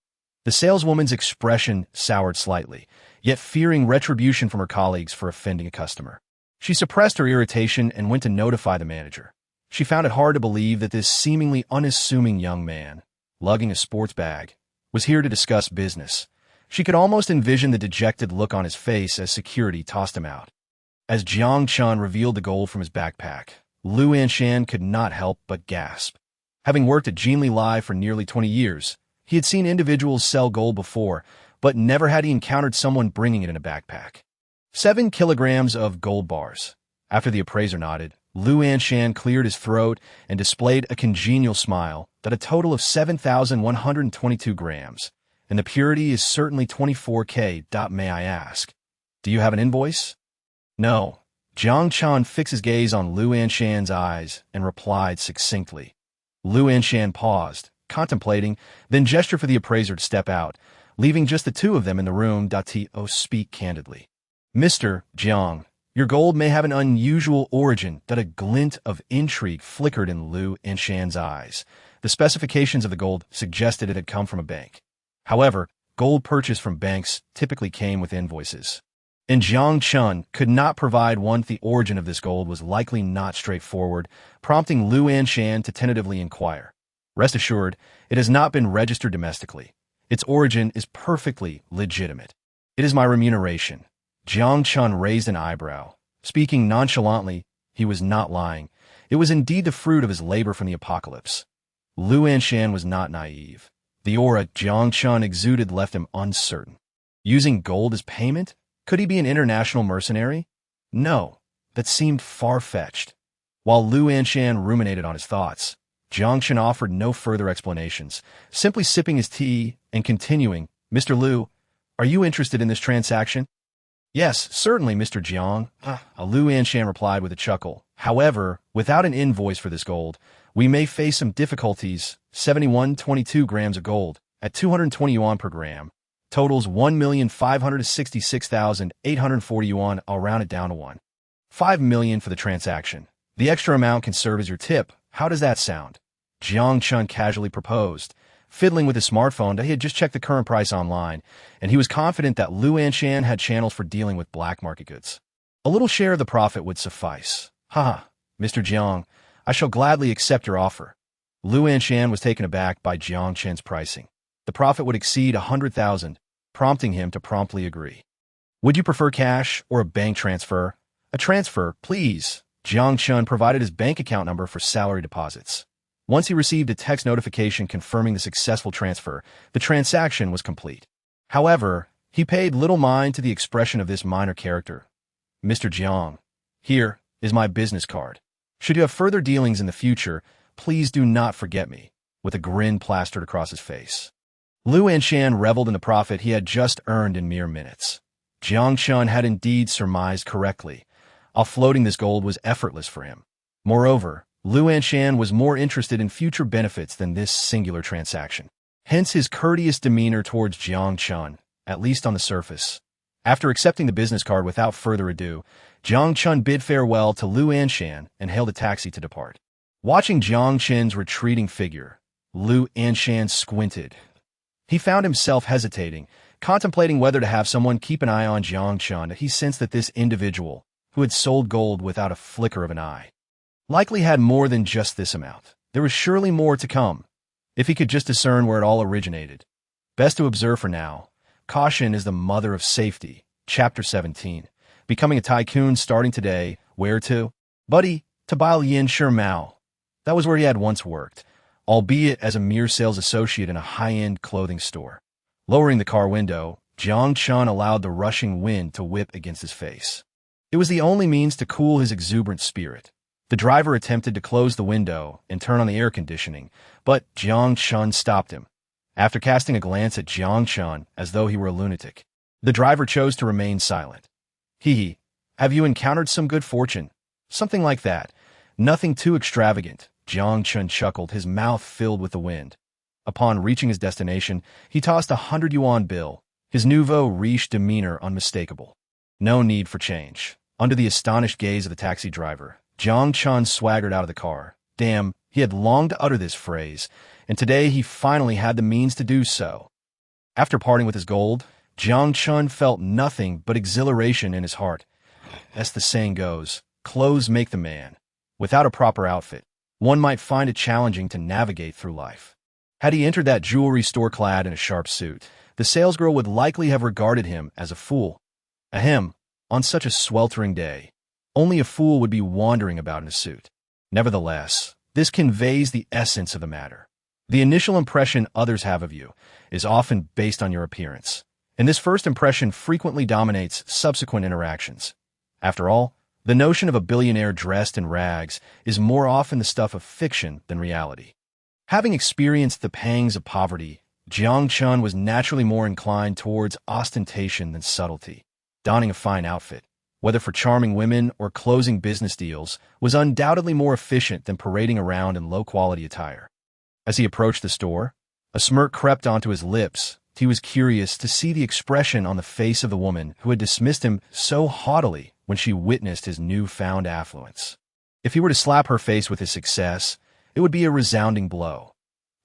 The saleswoman's expression soured slightly, yet fearing retribution from her colleagues for offending a customer. She suppressed her irritation and went to notify the manager. She found it hard to believe that this seemingly unassuming young man, lugging a sports bag, was here to discuss business. She could almost envision the dejected look on his face as security tossed him out. As Jiang Chen revealed the gold from his backpack, Lu Anshan could not help but gasp. Having worked at Jinli Live for nearly 20 years, he had seen individuals sell gold before, but never had he encountered someone bringing it in a backpack. 7 kilograms of gold bars. After the appraiser nodded, Lu Anshan cleared his throat and displayed a congenial smile that a total of 7,122 grams, and the purity is certainly 24K. May I ask, do you have an invoice? No. Jiang Chen fixed his gaze on Lu Anshan's eyes and replied succinctly. Lu Anshan paused, contemplating, then gestured for the appraiser to step out, leaving just the two of them in the room. To speak candidly. Mr. Jiang, your gold may have an unusual origin. A glint of intrigue flickered in Lu Anshan's eyes. The specifications of the gold suggested it had come from a bank. However, gold purchased from banks typically came with invoices. And Jiang Chen could not provide one. The origin of this gold was likely not straightforward, prompting Lu Anshan to tentatively inquire. Rest assured, it has not been registered domestically. Its origin is perfectly legitimate. It is my remuneration. Jiang Chen raised an eyebrow. Speaking nonchalantly, he was not lying. It was indeed the fruit of his labor from the apocalypse. Lu Anshan was not naive. The aura Jiang Chen exuded left him uncertain. Using gold as payment? Could he be an international mercenary? No, that seemed far-fetched. While Lu Anshan ruminated on his thoughts, Jiang Chen offered no further explanations, simply sipping his tea and continuing, Mr. Lu, are you interested in this transaction? Yes, certainly, Mr. Jiang. Lu Anshan replied with a chuckle. However, without an invoice for this gold, we may face some difficulties. 71.22 grams of gold, at 220 yuan per gram, totals 1,566,840 yuan. I'll round it down to 1.5 million for the transaction. The extra amount can serve as your tip. How does that sound? Jiang Chen casually proposed, fiddling with his smartphone. He had just checked the current price online, and he was confident that Lu Anshan had channels for dealing with black market goods. A little share of the profit would suffice. Haha, Mr. Jiang, I shall gladly accept your offer. Lu Anshan was taken aback by Jiang Chen's pricing. The profit would exceed 100,000, prompting him to promptly agree. Would you prefer cash or a bank transfer? A transfer, please. Jiang Chen provided his bank account number for salary deposits. Once he received a text notification confirming the successful transfer, the transaction was complete. However, he paid little mind to the expression of this minor character. Mr. Jiang, here is my business card. Should you have further dealings in the future, please do not forget me, with a grin plastered across his face. Lu Anshan reveled in the profit he had just earned in mere minutes. Jiang Chen had indeed surmised correctly. Offloading this gold was effortless for him. Moreover, Lu Anshan was more interested in future benefits than this singular transaction. Hence his courteous demeanor towards Jiang Chen, at least on the surface. After accepting the business card without further ado, Jiang Chen bid farewell to Lu Anshan and hailed a taxi to depart. Watching Jiang Chen's retreating figure, Lu Anshan squinted. He found himself hesitating, contemplating whether to have someone keep an eye on Jiang Chen. He sensed that this individual, who had sold gold without a flicker of an eye, likely had more than just this amount. There was surely more to come, if he could just discern where it all originated. Best to observe for now. Caution is the mother of safety. Chapter 17. Becoming a tycoon starting today. Where to? Buddy, to Bailian Shermao. That was where he had once worked, albeit as a mere sales associate in a high-end clothing store. Lowering the car window, Jiang Chen allowed the rushing wind to whip against his face. It was the only means to cool his exuberant spirit. The driver attempted to close the window and turn on the air conditioning, but Jiang Chen stopped him. After casting a glance at Jiang Chen as though he were a lunatic, the driver chose to remain silent. Hee, have you encountered some good fortune? Something like that. Nothing too extravagant, Jiang Chen chuckled, his mouth filled with the wind. Upon reaching his destination, he tossed 100 yuan bill, his nouveau riche demeanor unmistakable. No need for change. Under the astonished gaze of the taxi driver, Jiang Chen swaggered out of the car. Damn, he had longed to utter this phrase, and today he finally had the means to do so. After parting with his gold, Jiang Chen felt nothing but exhilaration in his heart. As the saying goes, clothes make the man. Without a proper outfit, one might find it challenging to navigate through life. Had he entered that jewelry store clad in a sharp suit, the salesgirl would likely have regarded him as a fool. Ahem, on such a sweltering day, only a fool would be wandering about in a suit. Nevertheless, this conveys the essence of the matter. The initial impression others have of you is often based on your appearance, and this first impression frequently dominates subsequent interactions. After all, the notion of a billionaire dressed in rags is more often the stuff of fiction than reality. Having experienced the pangs of poverty, Jiang Chen was naturally more inclined towards ostentation than subtlety. Donning a fine outfit, whether for charming women or closing business deals, was undoubtedly more efficient than parading around in low-quality attire. As he approached the store, a smirk crept onto his lips. He was curious to see the expression on the face of the woman who had dismissed him so haughtily when she witnessed his newfound affluence. If he were to slap her face with his success, it would be a resounding blow.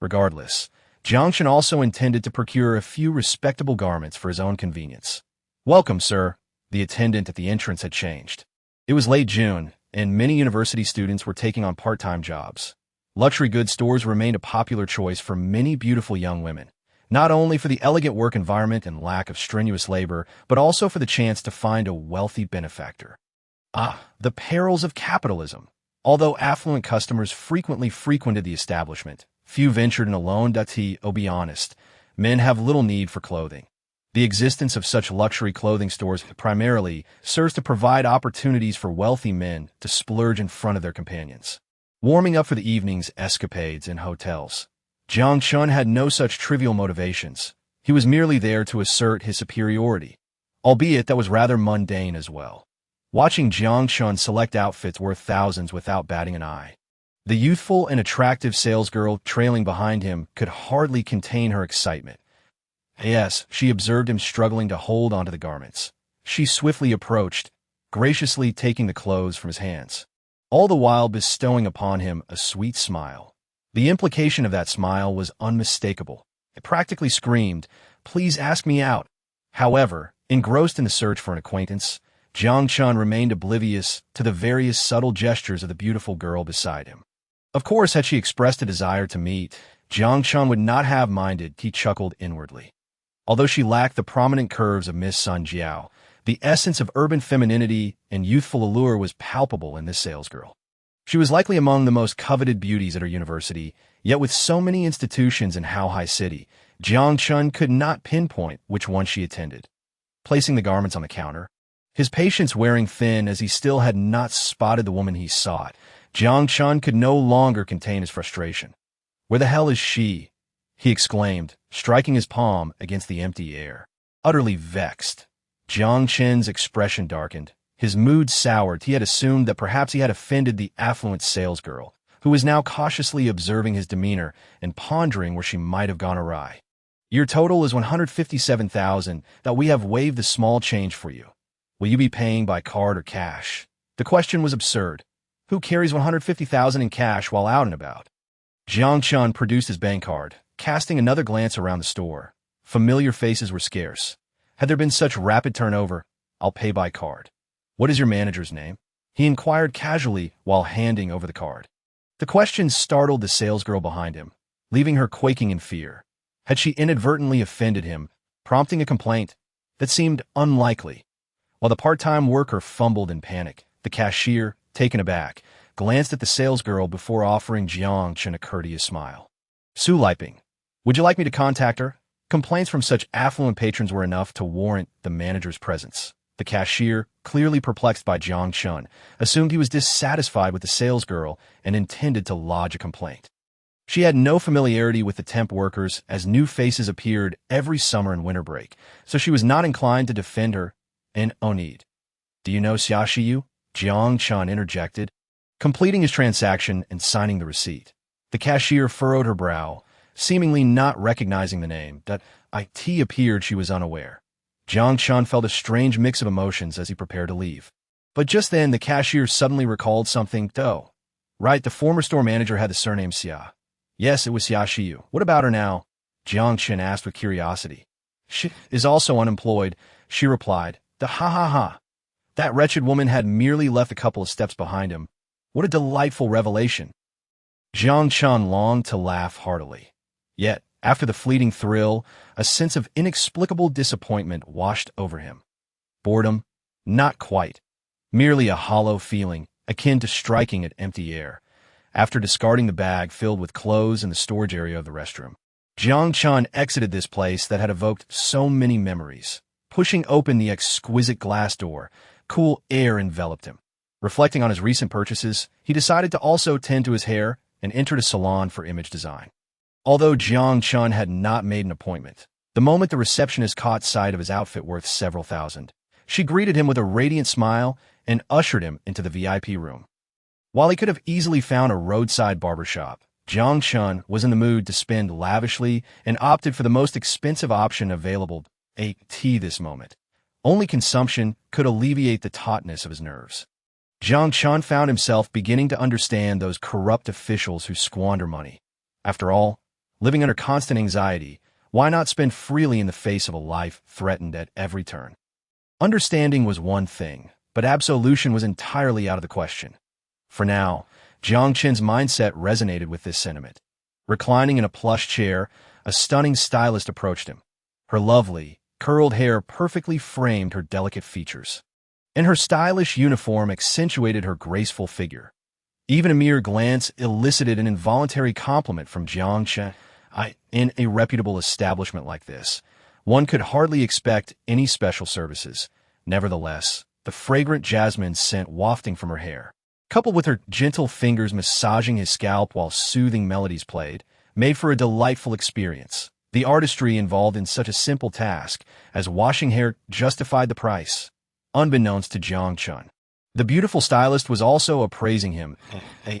Regardless, Jiang Chen also intended to procure a few respectable garments for his own convenience. "Welcome, sir." The attendant at the entrance had changed. It was late June, and many university students were taking on part-time jobs. Luxury goods stores remained a popular choice for many beautiful young women, not only for the elegant work environment and lack of strenuous labor, but also for the chance to find a wealthy benefactor. The perils of capitalism. Although affluent customers frequently frequented the establishment, few ventured in alone. To be honest, men have little need for clothing. The existence of such luxury clothing stores primarily serves to provide opportunities for wealthy men to splurge in front of their companions. Warming up for the evening's escapades in hotels, Jiang Chen had no such trivial motivations. He was merely there to assert his superiority, albeit that was rather mundane as well. Watching Jiang Chen select outfits worth thousands without batting an eye. The youthful and attractive salesgirl trailing behind him could hardly contain her excitement. Yes, she observed him struggling to hold onto the garments. She swiftly approached, graciously taking the clothes from his hands, all the while bestowing upon him a sweet smile. The implication of that smile was unmistakable. It practically screamed, "Please ask me out." However, engrossed in the search for an acquaintance, Jiang Chen remained oblivious to the various subtle gestures of the beautiful girl beside him. Of course, had she expressed a desire to meet, Jiang Chen would not have minded. He chuckled inwardly. Although she lacked the prominent curves of Miss Sun Jiao, the essence of urban femininity and youthful allure was palpable in this salesgirl. She was likely among the most coveted beauties at her university, yet with so many institutions in Haohai City, Jiang Chen could not pinpoint which one she attended. Placing the garments on the counter, his patience wearing thin as he still had not spotted the woman he sought, Jiang Chen could no longer contain his frustration. "Where the hell is she?" he exclaimed, striking his palm against the empty air. Utterly vexed, Jiang Chen's expression darkened. His mood soured. He had assumed that perhaps he had offended the affluent salesgirl, who was now cautiously observing his demeanor and pondering where she might have gone awry. "Your total is 157,000. That we have waived the small change for you. Will you be paying by card or cash?" The question was absurd. Who carries 150,000 in cash while out and about? Jiang Chen produced his bank card, casting another glance around the store. Familiar faces were scarce. Had there been such rapid turnover? "I'll pay by card." "What is your manager's name?" he inquired casually while handing over the card. The question startled the salesgirl behind him, leaving her quaking in fear. Had she inadvertently offended him, prompting a complaint? That seemed unlikely. While the part-time worker fumbled in panic, the cashier, taken aback, glanced at the salesgirl before offering Jiang Chen a courteous smile. "Su Liping. Would you like me to contact her?" Complaints from such affluent patrons were enough to warrant the manager's presence. The cashier, clearly perplexed by Jiang Chen, assumed he was dissatisfied with the salesgirl and intended to lodge a complaint. She had no familiarity with the temp workers, as new faces appeared every summer and winter break, so she was not inclined to defend her. And oh need. Do you know Xiaxiyu? Jiang Chen interjected, completing his transaction and signing the receipt. The cashier furrowed her brow, seemingly not recognizing the name. That it appeared she was unaware. Jiang Chen felt a strange mix of emotions as he prepared to leave. But just then, the cashier suddenly recalled something. Oh, right, the former store manager had the surname Xia. Yes, it was Xiaxiyu. What about her now? Jiang Chen asked with curiosity. She is also unemployed, she replied. Ha. That wretched woman had merely left a couple of steps behind him. What a delightful revelation. Jiang Chen longed to laugh heartily. Yet, after the fleeting thrill, a sense of inexplicable disappointment washed over him. Boredom? Not quite. Merely a hollow feeling, akin to striking at empty air. After discarding the bag filled with clothes in the storage area of the restroom, Jiang Chen exited this place that had evoked so many memories. Pushing open the exquisite glass door, cool air enveloped him. Reflecting on his recent purchases, he decided to also tend to his hair and entered a salon for image design. Although Jiang Chen had not made an appointment, the moment the receptionist caught sight of his outfit worth several thousand, she greeted him with a radiant smile and ushered him into the VIP room. While he could have easily found a roadside barbershop, Jiang Chen was in the mood to spend lavishly and opted for the most expensive option available, a tea this moment. Only consumption could alleviate the tautness of his nerves. Jiang Chen found himself beginning to understand those corrupt officials who squander money. After all, living under constant anxiety, why not spend freely in the face of a life threatened at every turn? Understanding was one thing, but absolution was entirely out of the question. For now, Jiang Chen's mindset resonated with this sentiment. Reclining in a plush chair, a stunning stylist approached him. Her lovely, curled hair perfectly framed her delicate features, and her stylish uniform accentuated her graceful figure. Even a mere glance elicited an involuntary compliment from Jiang Chen. In a reputable establishment like this, one could hardly expect any special services. Nevertheless, the fragrant jasmine scent wafting from her hair, coupled with her gentle fingers massaging his scalp while soothing melodies played, made for a delightful experience. The artistry involved in such a simple task as washing hair justified the price, unbeknownst to Jiang Chen. The beautiful stylist was also appraising him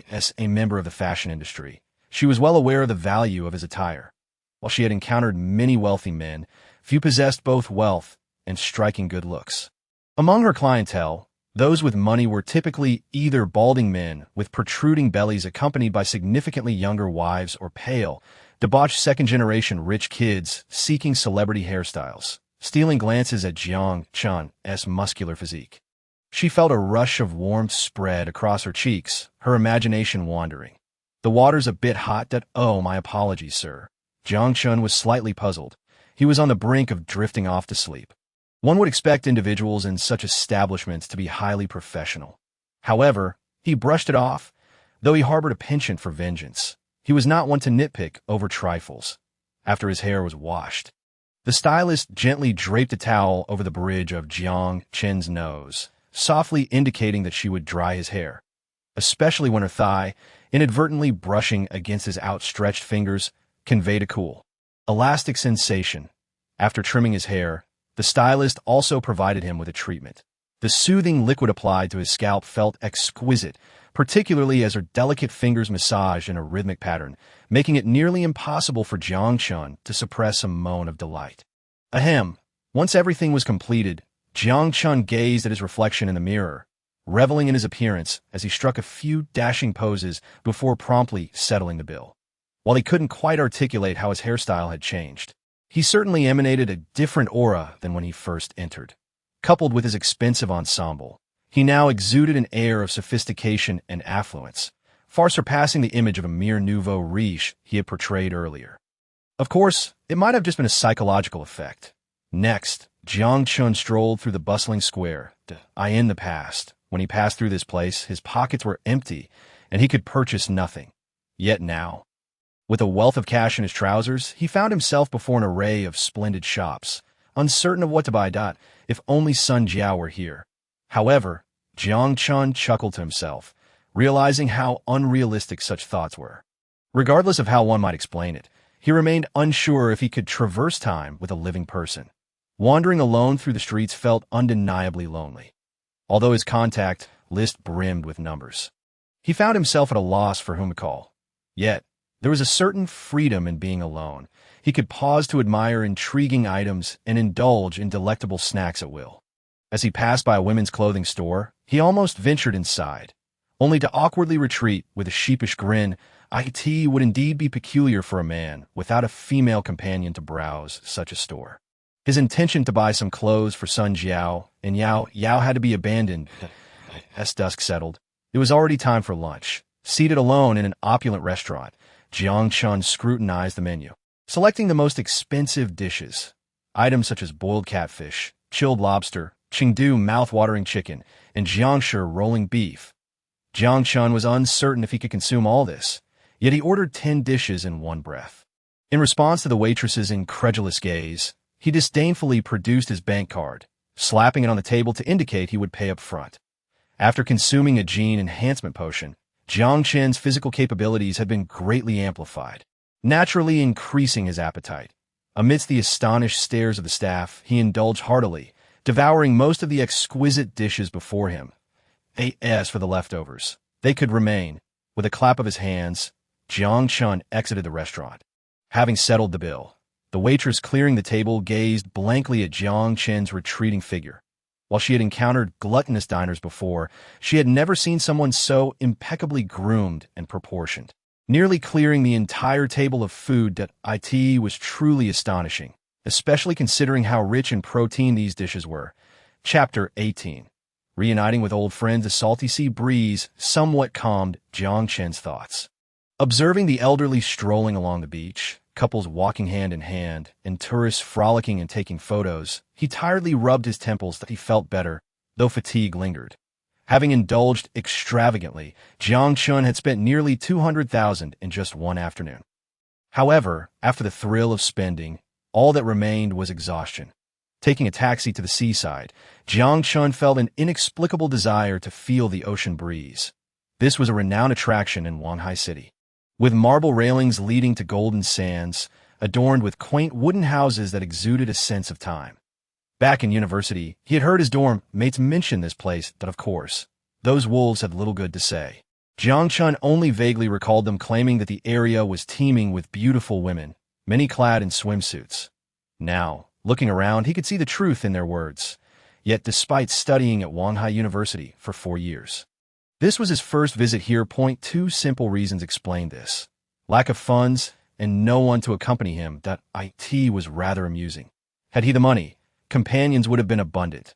as a member of the fashion industry. She was well aware of the value of his attire. While she had encountered many wealthy men, few possessed both wealth and striking good looks. Among her clientele, those with money were typically either balding men with protruding bellies accompanied by significantly younger wives or pale, debauched second-generation rich kids seeking celebrity hairstyles, stealing glances at Jiang Chen's muscular physique. She felt a rush of warmth spread across her cheeks, her imagination wandering. The water's a bit hot. Oh, my apologies, sir. Jiang Chen was slightly puzzled. He was on the brink of drifting off to sleep. One would expect individuals in such establishments to be highly professional. However, he brushed it off, though he harbored a penchant for vengeance. He was not one to nitpick over trifles. After his hair was washed, the stylist gently draped a towel over the bridge of Jiang Chen's nose, softly indicating that she would dry his hair, especially when her thigh, inadvertently brushing against his outstretched fingers, conveyed a cool, elastic sensation. After trimming his hair, the stylist also provided him with a treatment. The soothing liquid applied to his scalp felt exquisite, particularly as her delicate fingers massaged in a rhythmic pattern, making it nearly impossible for Jiang Chen to suppress a moan of delight. Ahem. Once everything was completed, Jiang Chen gazed at his reflection in the mirror, reveling in his appearance as he struck a few dashing poses before promptly settling the bill. While he couldn't quite articulate how his hairstyle had changed, he certainly emanated a different aura than when he first entered. Coupled with his expensive ensemble, he now exuded an air of sophistication and affluence, far surpassing the image of a mere nouveau riche he had portrayed earlier. Of course, it might have just been a psychological effect. Next, Jiang Chen strolled through the bustling square. In the past, when he passed through this place, his pockets were empty, and he could purchase nothing. Yet now, With a wealth of cash in his trousers, he found himself before an array of splendid shops, uncertain of what to buy. If only Sun Jiao were here. However, Jiang Chen chuckled to himself, realizing how unrealistic such thoughts were. Regardless of how one might explain it, he remained unsure if he could traverse time with a living person. Wandering alone through the streets felt undeniably lonely. Although his contact list brimmed with numbers, he found himself at a loss for whom to call. Yet, there was a certain freedom in being alone. He could pause to admire intriguing items and indulge in delectable snacks at will. As he passed by a women's clothing store, he almost ventured inside, only to awkwardly retreat with a sheepish grin. It would indeed be peculiar for a man without a female companion to browse such a store. His intention to buy some clothes for Sun Jiao and Yao had to be abandoned. As dusk settled, it was already time for lunch. Seated alone in an opulent restaurant, Jiang Chen scrutinized the menu, selecting the most expensive dishes. Items such as boiled catfish, chilled lobster, Chengdu mouth-watering chicken, and Jiangshi rolling beef. Jiang Chen was uncertain if he could consume all this, yet he ordered 10 dishes in one breath. In response to the waitress's incredulous gaze, he disdainfully produced his bank card, slapping it on the table to indicate he would pay up front. After consuming a gene enhancement potion, Jiang Chen's physical capabilities had been greatly amplified, naturally increasing his appetite. Amidst the astonished stares of the staff, he indulged heartily, devouring most of the exquisite dishes before him. As for the leftovers, they could remain. With a clap of his hands, Jiang Chen exited the restaurant. Having settled the bill, the waitress clearing the table gazed blankly at Jiang Chen's retreating figure. While she had encountered gluttonous diners before, she had never seen someone so impeccably groomed and proportioned. Nearly clearing the entire table of food that it was truly astonishing, especially considering how rich in protein these dishes were. Chapter 18. Reuniting with old friends, a salty sea breeze somewhat calmed Jiang Chen's thoughts. Observing the elderly strolling along the beach, couples walking hand in hand, and tourists frolicking and taking photos, he tiredly rubbed his temples that he felt better, though fatigue lingered. Having indulged extravagantly, Jiang Chen had spent nearly 200,000 in just one afternoon. However, after the thrill of spending, all that remained was exhaustion. Taking a taxi to the seaside, Jiang Chen felt an inexplicable desire to feel the ocean breeze. This was a renowned attraction in Shanghai City, with marble railings leading to golden sands, adorned with quaint wooden houses that exuded a sense of time. Back in university, he had heard his dorm mates mention this place that, of course, those wolves had little good to say. Jiang Chen only vaguely recalled them claiming that the area was teeming with beautiful women, many clad in swimsuits. Now, looking around, he could see the truth in their words. Yet despite studying at Shanghai University for 4 years, this was his first visit here. Two simple reasons explained this: lack of funds and no one to accompany him. That it was rather amusing. Had he the money, companions would have been abundant.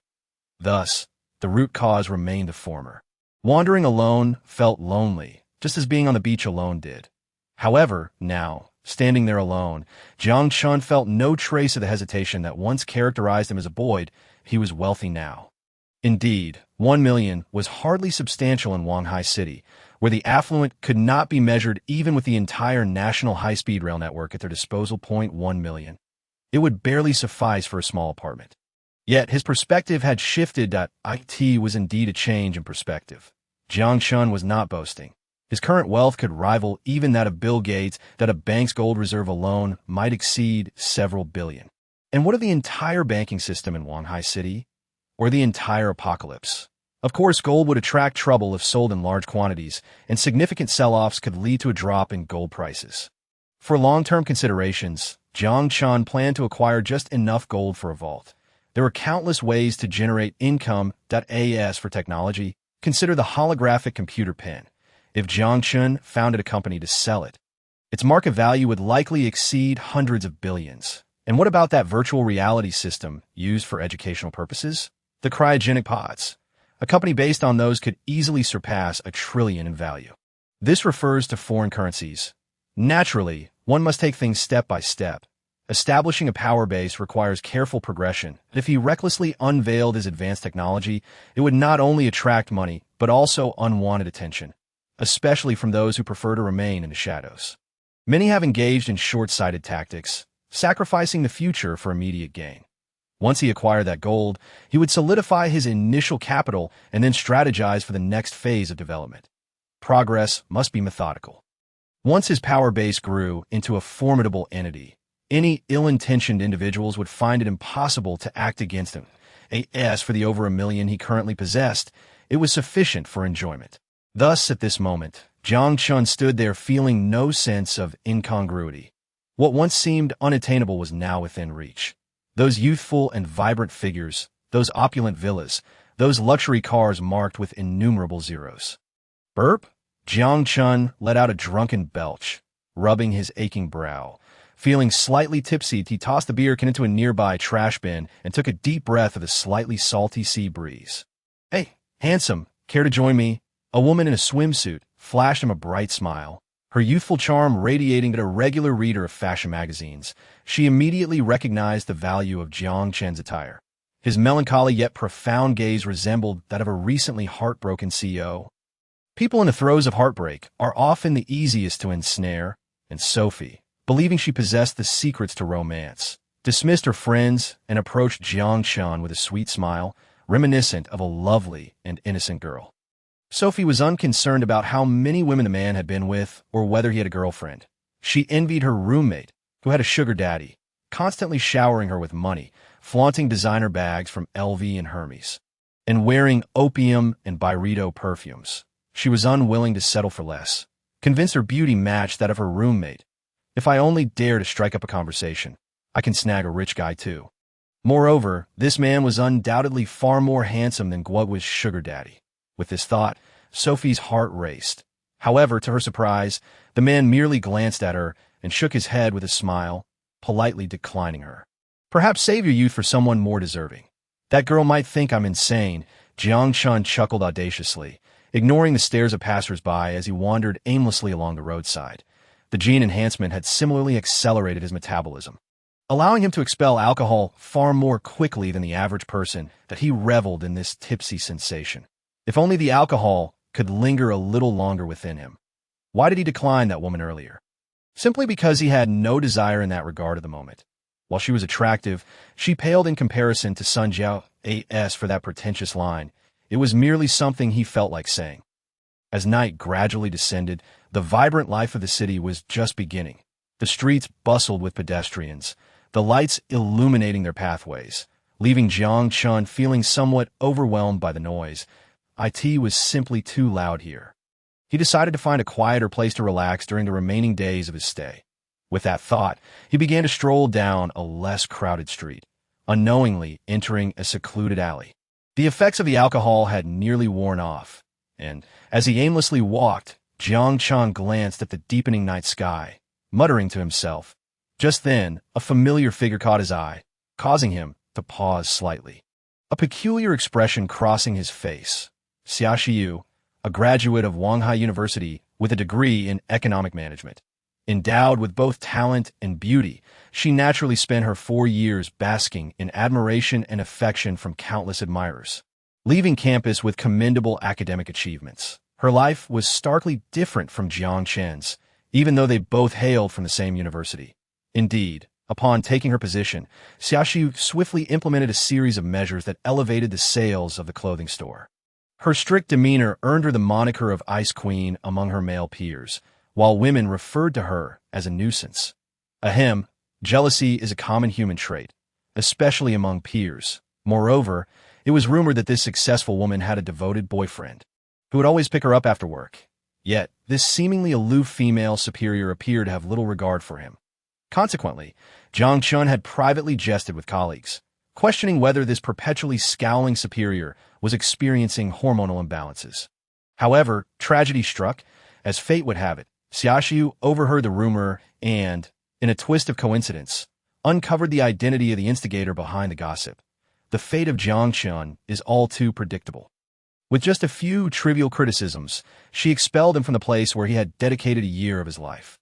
Thus, the root cause remained the former. Wandering alone felt lonely, just as being on the beach alone did. However, now, standing there alone, Jiang Chen felt no trace of the hesitation that once characterized him as a boy. He was wealthy now. Indeed, 1 million was hardly substantial in Shanghai City, where the affluent could not be measured even with the entire national high-speed rail network at their disposal. 1 million. It would barely suffice for a small apartment. Yet his perspective had shifted. It was indeed a change in perspective. Jiang Chen was not boasting. His current wealth could rival even that of Bill Gates. That a bank's gold reserve alone might exceed several billion. And what of the entire banking system in Shanghai City? Or the entire apocalypse? Of course, gold would attract trouble if sold in large quantities, and significant sell-offs could lead to a drop in gold prices. For long-term considerations, Jiang Chen planned to acquire just enough gold for a vault. There were countless ways to generate income. As for technology, consider the holographic computer pen. If Jiang Chen founded a company to sell it, its market value would likely exceed hundreds of billions. And what about that virtual reality system used for educational purposes? The cryogenic pods. A company based on those could easily surpass $1 trillion in value. This refers to foreign currencies. Naturally, one must take things step by step. Establishing a power base requires careful progression. If he recklessly unveiled his advanced technology, it would not only attract money, but also unwanted attention, especially from those who prefer to remain in the shadows. Many have engaged in short-sighted tactics, sacrificing the future for immediate gain. Once he acquired that gold, he would solidify his initial capital and then strategize for the next phase of development. Progress must be methodical. Once his power base grew into a formidable entity, any ill-intentioned individuals would find it impossible to act against him. As for the over 1 million he currently possessed, it was sufficient for enjoyment. Thus, at this moment, Jiang Chen stood there feeling no sense of incongruity. What once seemed unattainable was now within reach. Those youthful and vibrant figures, those opulent villas, those luxury cars marked with innumerable zeros. Burp? Jiang Chen let out a drunken belch, rubbing his aching brow. Feeling slightly tipsy, he tossed the beer can into a nearby trash bin and took a deep breath of the slightly salty sea breeze. "Hey, handsome, care to join me?" A woman in a swimsuit flashed him a bright smile. Her youthful charm radiating at a regular reader of fashion magazines, she immediately recognized the value of Jiang Chen's attire. His melancholy yet profound gaze resembled that of a recently heartbroken CEO. People in the throes of heartbreak are often the easiest to ensnare, and Sophie, believing she possessed the secrets to romance, dismissed her friends and approached Jiang Chen with a sweet smile, reminiscent of a lovely and innocent girl. Sophie was unconcerned about how many women the man had been with or whether he had a girlfriend. She envied her roommate, who had a sugar daddy, constantly showering her with money, flaunting designer bags from LV and Hermes, and wearing opium and Byredo perfumes. She was unwilling to settle for less, convinced her beauty matched that of her roommate. If I only dare to strike up a conversation, I can snag a rich guy too. Moreover, this man was undoubtedly far more handsome than Guogu's sugar daddy. With this thought, Sophie's heart raced. However, to her surprise, the man merely glanced at her and shook his head with a smile, politely declining her. "Perhaps save your youth for someone more deserving. That girl might think I'm insane," Jiang Chen chuckled audaciously, ignoring the stares of passers-by as he wandered aimlessly along the roadside. The gene enhancement had similarly accelerated his metabolism, allowing him to expel alcohol far more quickly than the average person, that he reveled in this tipsy sensation. If only the alcohol could linger a little longer within him. Why did he decline that woman earlier? Simply because he had no desire in that regard at the moment. While she was attractive, she paled in comparison to Sun Jiao. As for that pretentious line, it was merely something he felt like saying. As night gradually descended, the vibrant life of the city was just beginning. The streets bustled with pedestrians, the lights illuminating their pathways, leaving Jiang Chen feeling somewhat overwhelmed by the noise. It was simply too loud here. He decided to find a quieter place to relax during the remaining days of his stay. With that thought, he began to stroll down a less crowded street, unknowingly entering a secluded alley. The effects of the alcohol had nearly worn off, and as he aimlessly walked, Jiang Chen glanced at the deepening night sky, muttering to himself. Just then, a familiar figure caught his eye, causing him to pause slightly. A peculiar expression crossing his face. Xia Xiu, a graduate of Wanghai University with a degree in economic management. Endowed with both talent and beauty, she naturally spent her 4 years basking in admiration and affection from countless admirers. Leaving campus with commendable academic achievements, her life was starkly different from Jiang Chen's, even though they both hailed from the same university. Indeed, upon taking her position, Xia Xiu swiftly implemented a series of measures that elevated the sales of the clothing store. Her strict demeanor earned her the moniker of Ice Queen among her male peers, while women referred to her as a nuisance. Ahem, jealousy is a common human trait, especially among peers. Moreover, it was rumored that this successful woman had a devoted boyfriend, who would always pick her up after work. Yet, this seemingly aloof female superior appeared to have little regard for him. Consequently, Jiang Chen had privately jested with colleagues, questioning whether this perpetually scowling superior was experiencing hormonal imbalances. However, tragedy struck. As fate would have it, Xia Xiu overheard the rumor and, in a twist of coincidence, uncovered the identity of the instigator behind the gossip. The fate of Jiang Chen is all too predictable. With just a few trivial criticisms, she expelled him from the place where he had dedicated a year of his life.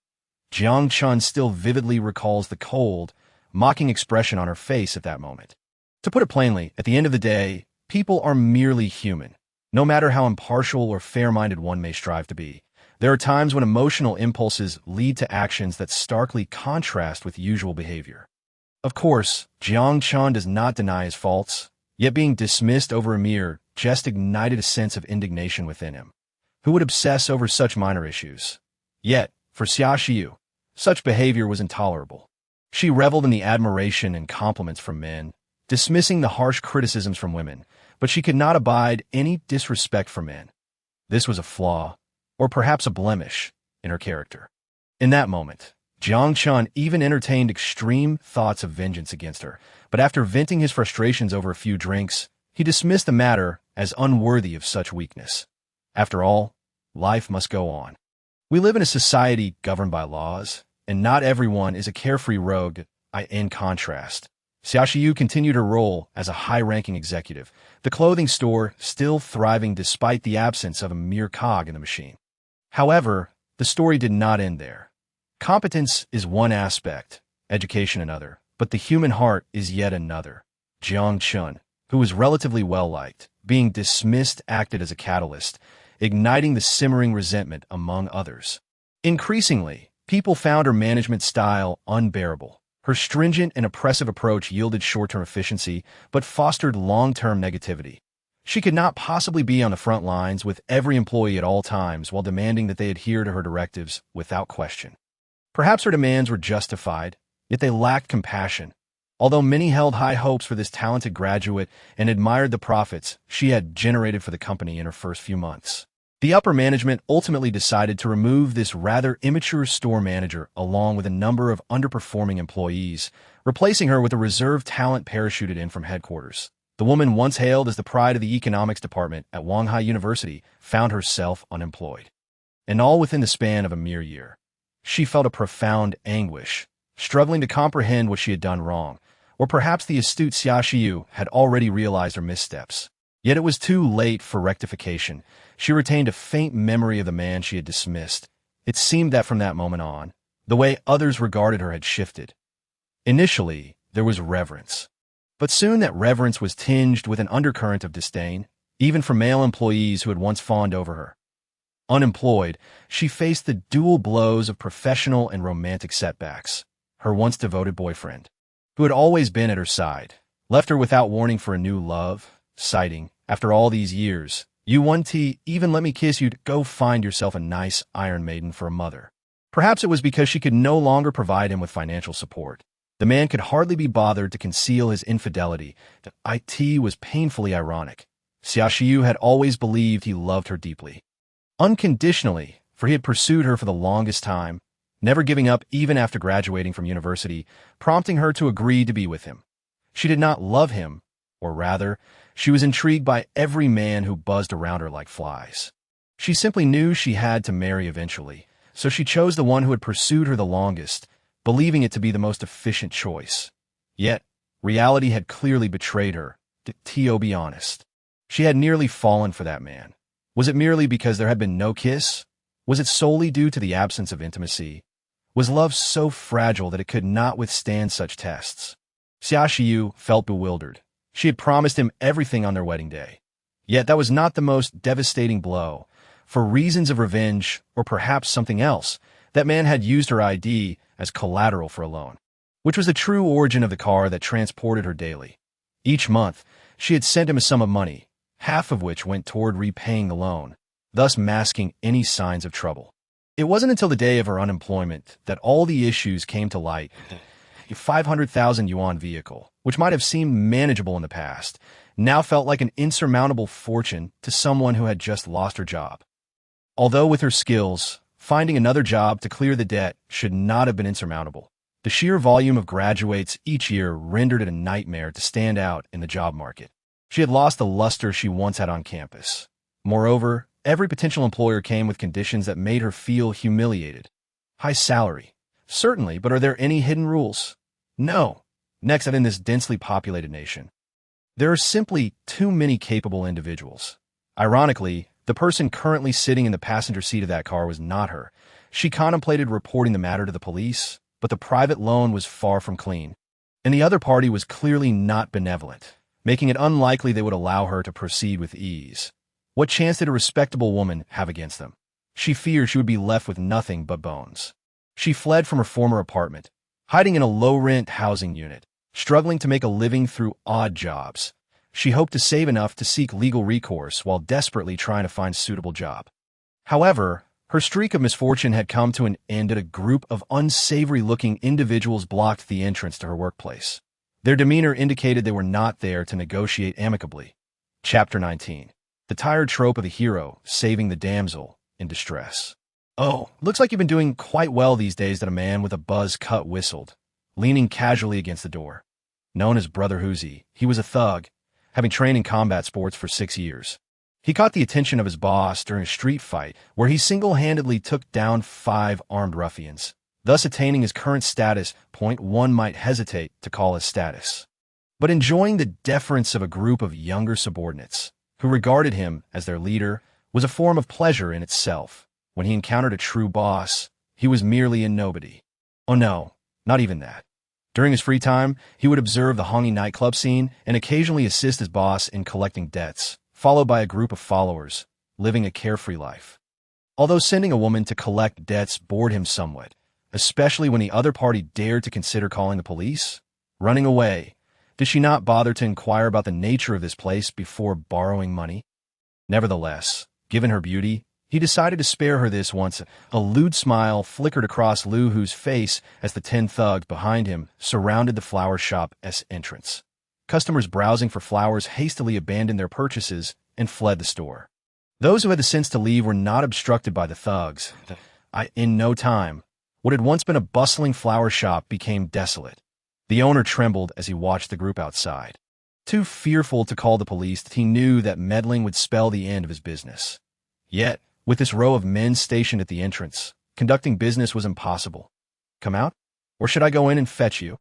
Jiang Chen still vividly recalls the cold, mocking expression on her face at that moment. To put it plainly, at the end of the day, people are merely human. No matter how impartial or fair-minded one may strive to be, There are times when emotional impulses lead to actions that starkly contrast with usual behavior. Of course, Jiang Chen does not deny his faults, yet being dismissed over a mere jest ignited a sense of indignation within him. Who would obsess over such minor issues? Yet, for Xiaoxiu, such behavior was intolerable. She reveled in the admiration and compliments from men, dismissing the harsh criticisms from women, but she could not abide any disrespect for men. This was a flaw, or perhaps a blemish, in her character. In that moment, Jiang Chen even entertained extreme thoughts of vengeance against her, but after venting his frustrations over a few drinks, he dismissed the matter as unworthy of such weakness. After all, life must go on. We live in a society governed by laws, and not everyone is a carefree rogue. In contrast, Xiaoxiu continued her role as a high-ranking executive, the clothing store still thriving despite the absence of a mere cog in the machine. However, the story did not end there. Competence is one aspect, education another, but the human heart is yet another. Jiang Chen, who was relatively well-liked, being dismissed acted as a catalyst, igniting the simmering resentment among others. Increasingly, people found her management style unbearable. Her stringent and oppressive approach yielded short-term efficiency, but fostered long-term negativity. She could not possibly be on the front lines with every employee at all times while demanding that they adhere to her directives without question. Perhaps her demands were justified, yet they lacked compassion. Although many held high hopes for this talented graduate and admired the profits she had generated for the company in her first few months, the upper management ultimately decided to remove this rather immature store manager along with a number of underperforming employees, replacing her with a reserve talent parachuted in from headquarters. The woman once hailed as the pride of the economics department at Wanghai University found herself unemployed. And all within the span of a mere year. She felt a profound anguish, struggling to comprehend what she had done wrong, or perhaps the astute Xiaoxiu had already realized her missteps. Yet it was too late for rectification. She retained a faint memory of the man she had dismissed. It seemed that from that moment on, the way others regarded her had shifted. Initially, there was reverence. But soon that reverence was tinged with an undercurrent of disdain, even from male employees who had once fawned over her. Unemployed, she faced the dual blows of professional and romantic setbacks. Her once devoted boyfriend, who had always been at her side, left her without warning for a new love, citing, after all these years, "You 1T, even let me kiss you to go find yourself a nice Iron Maiden for a mother." Perhaps it was because she could no longer provide him with financial support. The man could hardly be bothered to conceal his infidelity. The IT was painfully ironic. Xiaoxiu had always believed he loved her deeply. Unconditionally, for he had pursued her for the longest time, never giving up even after graduating from university, prompting her to agree to be with him. She did not love him, or rather, she was intrigued by every man who buzzed around her like flies. She simply knew she had to marry eventually, so she chose the one who had pursued her the longest, believing it to be the most efficient choice. Yet, reality had clearly betrayed her, to be honest. She had nearly fallen for that man. Was it merely because there had been no kiss? Was it solely due to the absence of intimacy? Was love so fragile that it could not withstand such tests? Xiaoxiu felt bewildered. She had promised him everything on their wedding day. Yet that was not the most devastating blow. For reasons of revenge, or perhaps something else, that man had used her ID as collateral for a loan, which was the true origin of the car that transported her daily. Each month, she had sent him a sum of money, half of which went toward repaying the loan, thus masking any signs of trouble. It wasn't until the day of her unemployment that all the issues came to light. A 500,000 yuan vehicle, which might have seemed manageable in the past, now felt like an insurmountable fortune to someone who had just lost her job. Although with her skills, finding another job to clear the debt should not have been insurmountable. The sheer volume of graduates each year rendered it a nightmare to stand out in the job market. She had lost the luster she once had on campus. Moreover, every potential employer came with conditions that made her feel humiliated. High salary. Certainly, but are there any hidden rules? No. Next, in this densely populated nation, there are simply too many capable individuals. Ironically, the person currently sitting in the passenger seat of that car was not her. She contemplated reporting the matter to the police, but the private loan was far from clean, and the other party was clearly not benevolent, making it unlikely they would allow her to proceed with ease. What chance did a respectable woman have against them? She feared she would be left with nothing but bones. She fled from her former apartment, hiding in a low-rent housing unit, struggling to make a living through odd jobs. She hoped to save enough to seek legal recourse while desperately trying to find a suitable job. However, her streak of misfortune had come to an end as a group of unsavory-looking individuals blocked the entrance to her workplace. Their demeanor indicated they were not there to negotiate amicably. Chapter 19. The tired trope of the hero saving the damsel in distress. "Oh, looks like you've been doing quite well these days," that a man with a buzz cut whistled, leaning casually against the door. Known as Brother Huzi, he was a thug, having trained in combat sports for 6 years. He caught the attention of his boss during a street fight where he single-handedly took down 5 armed ruffians, thus attaining his current status. One might hesitate to call his status, but enjoying the deference of a group of younger subordinates who regarded him as their leader was a form of pleasure in itself. When he encountered a true boss, he was merely a nobody. Oh no, not even that. During his free time, he would observe the Hongi nightclub scene and occasionally assist his boss in collecting debts, followed by a group of followers, living a carefree life. Although sending a woman to collect debts bored him somewhat, especially when the other party dared to consider calling the police, running away, did she not bother to inquire about the nature of this place before borrowing money? Nevertheless, given her beauty, he decided to spare her this once. A lewd smile flickered across Lu Hu's face as the 10 thugs behind him surrounded the flower shop's entrance. Customers browsing for flowers hastily abandoned their purchases and fled the store. Those who had the sense to leave were not obstructed by the thugs. In no time, what had once been a bustling flower shop became desolate. The owner trembled as he watched the group outside. Too fearful to call the police, he knew that meddling would spell the end of his business. Yet, with this row of men stationed at the entrance, conducting business was impossible. "Come out? Or should I go in and fetch you?"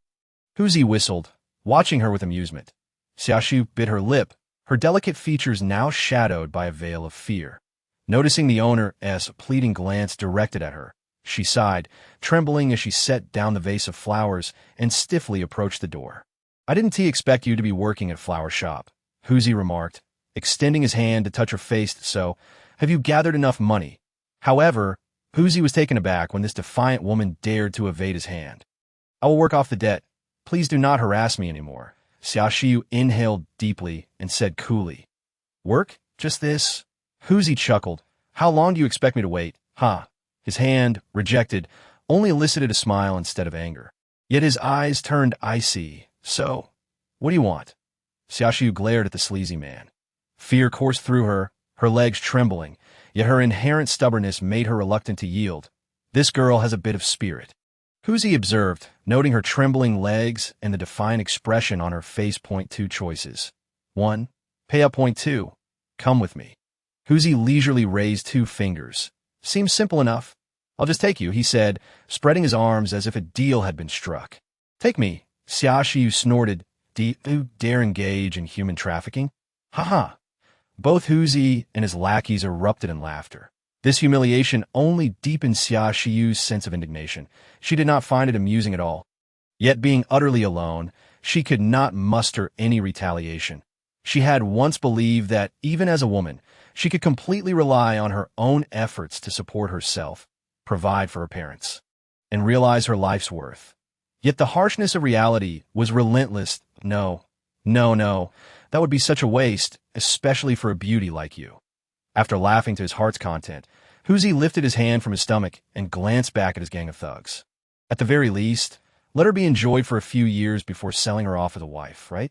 Huzi whistled, watching her with amusement. Xiaoxiu bit her lip, her delicate features now shadowed by a veil of fear. Noticing the owner's pleading glance directed at her, she sighed, trembling as she set down the vase of flowers and stiffly approached the door. "I didn't expect you to be working at a flower shop," Huzi remarked, extending his hand to touch her face. "So, have you gathered enough money?" However, Huzi was taken aback when this defiant woman dared to evade his hand. "I will work off the debt. Please do not harass me anymore." Xiaoxiu inhaled deeply and said coolly. "Work? Just this?" Huzi chuckled. "How long do you expect me to wait? Ha!" His hand, rejected, only elicited a smile instead of anger. Yet his eyes turned icy. "So, what do you want?" Xiaoxiu glared at the sleazy man. Fear coursed through her, her legs trembling, yet her inherent stubbornness made her reluctant to yield. "This girl has a bit of spirit," Huzi observed, noting her trembling legs and the defiant expression on her face. 2 choices. 1. Pay up. 2. Come with me. Huzi leisurely raised 2 fingers. "Seems simple enough. I'll just take you," he said, spreading his arms as if a deal had been struck. "Take me," Xiaoxiu snorted. "Do you dare engage in human trafficking?" "Ha ha." Both Huzi and his lackeys erupted in laughter. This humiliation only deepened Xiaoxiu's sense of indignation. She did not find it amusing at all. Yet being utterly alone, she could not muster any retaliation. She had once believed that, even as a woman, she could completely rely on her own efforts to support herself, provide for her parents, and realize her life's worth. Yet the harshness of reality was relentless. No, that would be such a waste, especially for a beauty like you." After laughing to his heart's content, Huzi lifted his hand from his stomach and glanced back at his gang of thugs. "At the very least, let her be enjoyed for a few years before selling her off as a wife, right?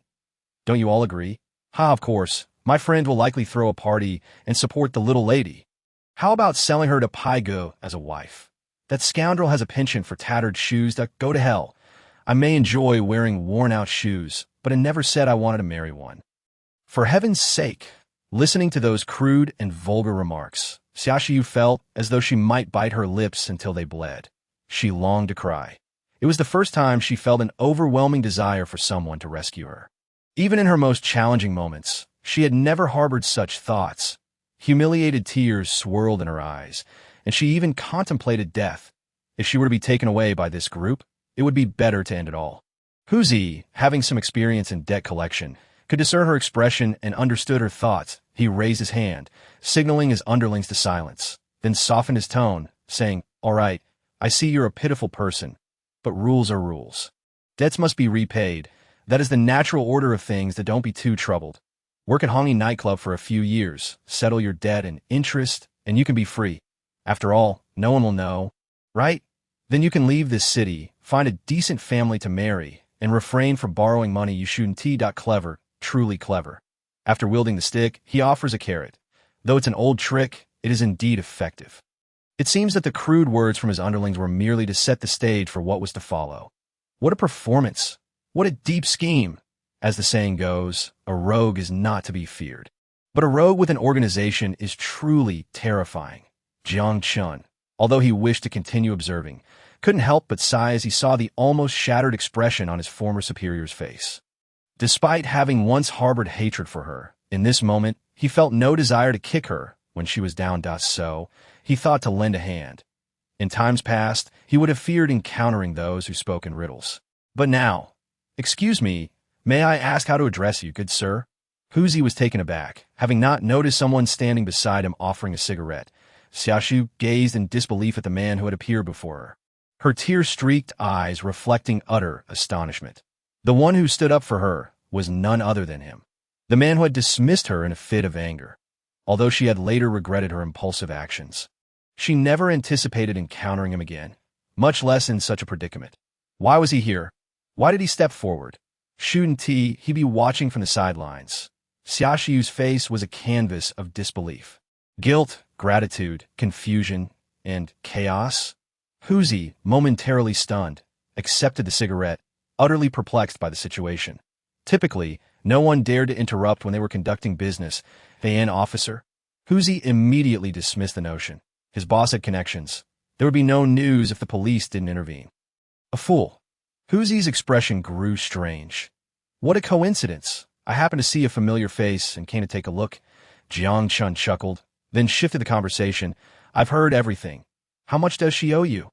Don't you all agree?" "Ha, of course. My friend will likely throw a party and support the little lady. How about selling her to Paigo as a wife? That scoundrel has a penchant for tattered shoes that go to hell. I may enjoy wearing worn-out shoes, but I never said I wanted to marry one." For heaven's sake, listening to those crude and vulgar remarks, Xiaoxiu felt as though she might bite her lips until they bled. She longed to cry. It was the first time she felt an overwhelming desire for someone to rescue her. Even in her most challenging moments, she had never harbored such thoughts. Humiliated tears swirled in her eyes, and she even contemplated death. If she were to be taken away by this group, it would be better to end it all. Huzi, having some experience in debt collection, could discern her expression and understood her thoughts. He raised his hand, signaling his underlings to silence. then softened his tone, saying, "All right, I see you're a pitiful person, but rules are rules. Debts must be repaid. That is the natural order of things, that don't be too troubled. Work at Hongi nightclub for a few years, settle your debt and interest, and you can be free. After all, no one will know, right? Then you can leave this city, find a decent family to marry, and refrain from borrowing money you shouldn't. Clever, truly clever." After wielding the stick, he offers a carrot. Though it's an old trick, it is indeed effective. It seems that the crude words from his underlings were merely to set the stage for what was to follow. What a performance! What a deep scheme! As the saying goes, a rogue is not to be feared. But a rogue with an organization is truly terrifying. Jiang Chen, although he wished to continue observing, couldn't help but sigh as he saw the almost shattered expression on his former superior's face. Despite having once harbored hatred for her, in this moment, he felt no desire to kick her when she was down. So, he thought to lend a hand. In times past, he would have feared encountering those who spoke in riddles. But now, "Excuse me, may I ask how to address you, good sir?" Huzi was taken aback, having not noticed someone standing beside him offering a cigarette. Xiaoshu gazed in disbelief at the man who had appeared before her, her tear-streaked eyes reflecting utter astonishment. The one who stood up for her was none other than him, the man who had dismissed her in a fit of anger. Although she had later regretted her impulsive actions, she never anticipated encountering him again, much less in such a predicament. Why was he here? Why did he step forward? Shouldn't he be watching from the sidelines? Xiaoshu's face was a canvas of disbelief. Guilt, gratitude, confusion, and chaos. Huzi, momentarily stunned, accepted the cigarette, utterly perplexed by the situation. Typically, no one dared to interrupt when they were conducting business. An officer? Huzi immediately dismissed the notion. His boss had connections. There would be no news if the police didn't intervene. A fool. Huzi's expression grew strange. What a coincidence. I happened to see a familiar face and came to take a look. Jiang Chen chuckled, then shifted the conversation. "I've heard everything. How much does she owe you?"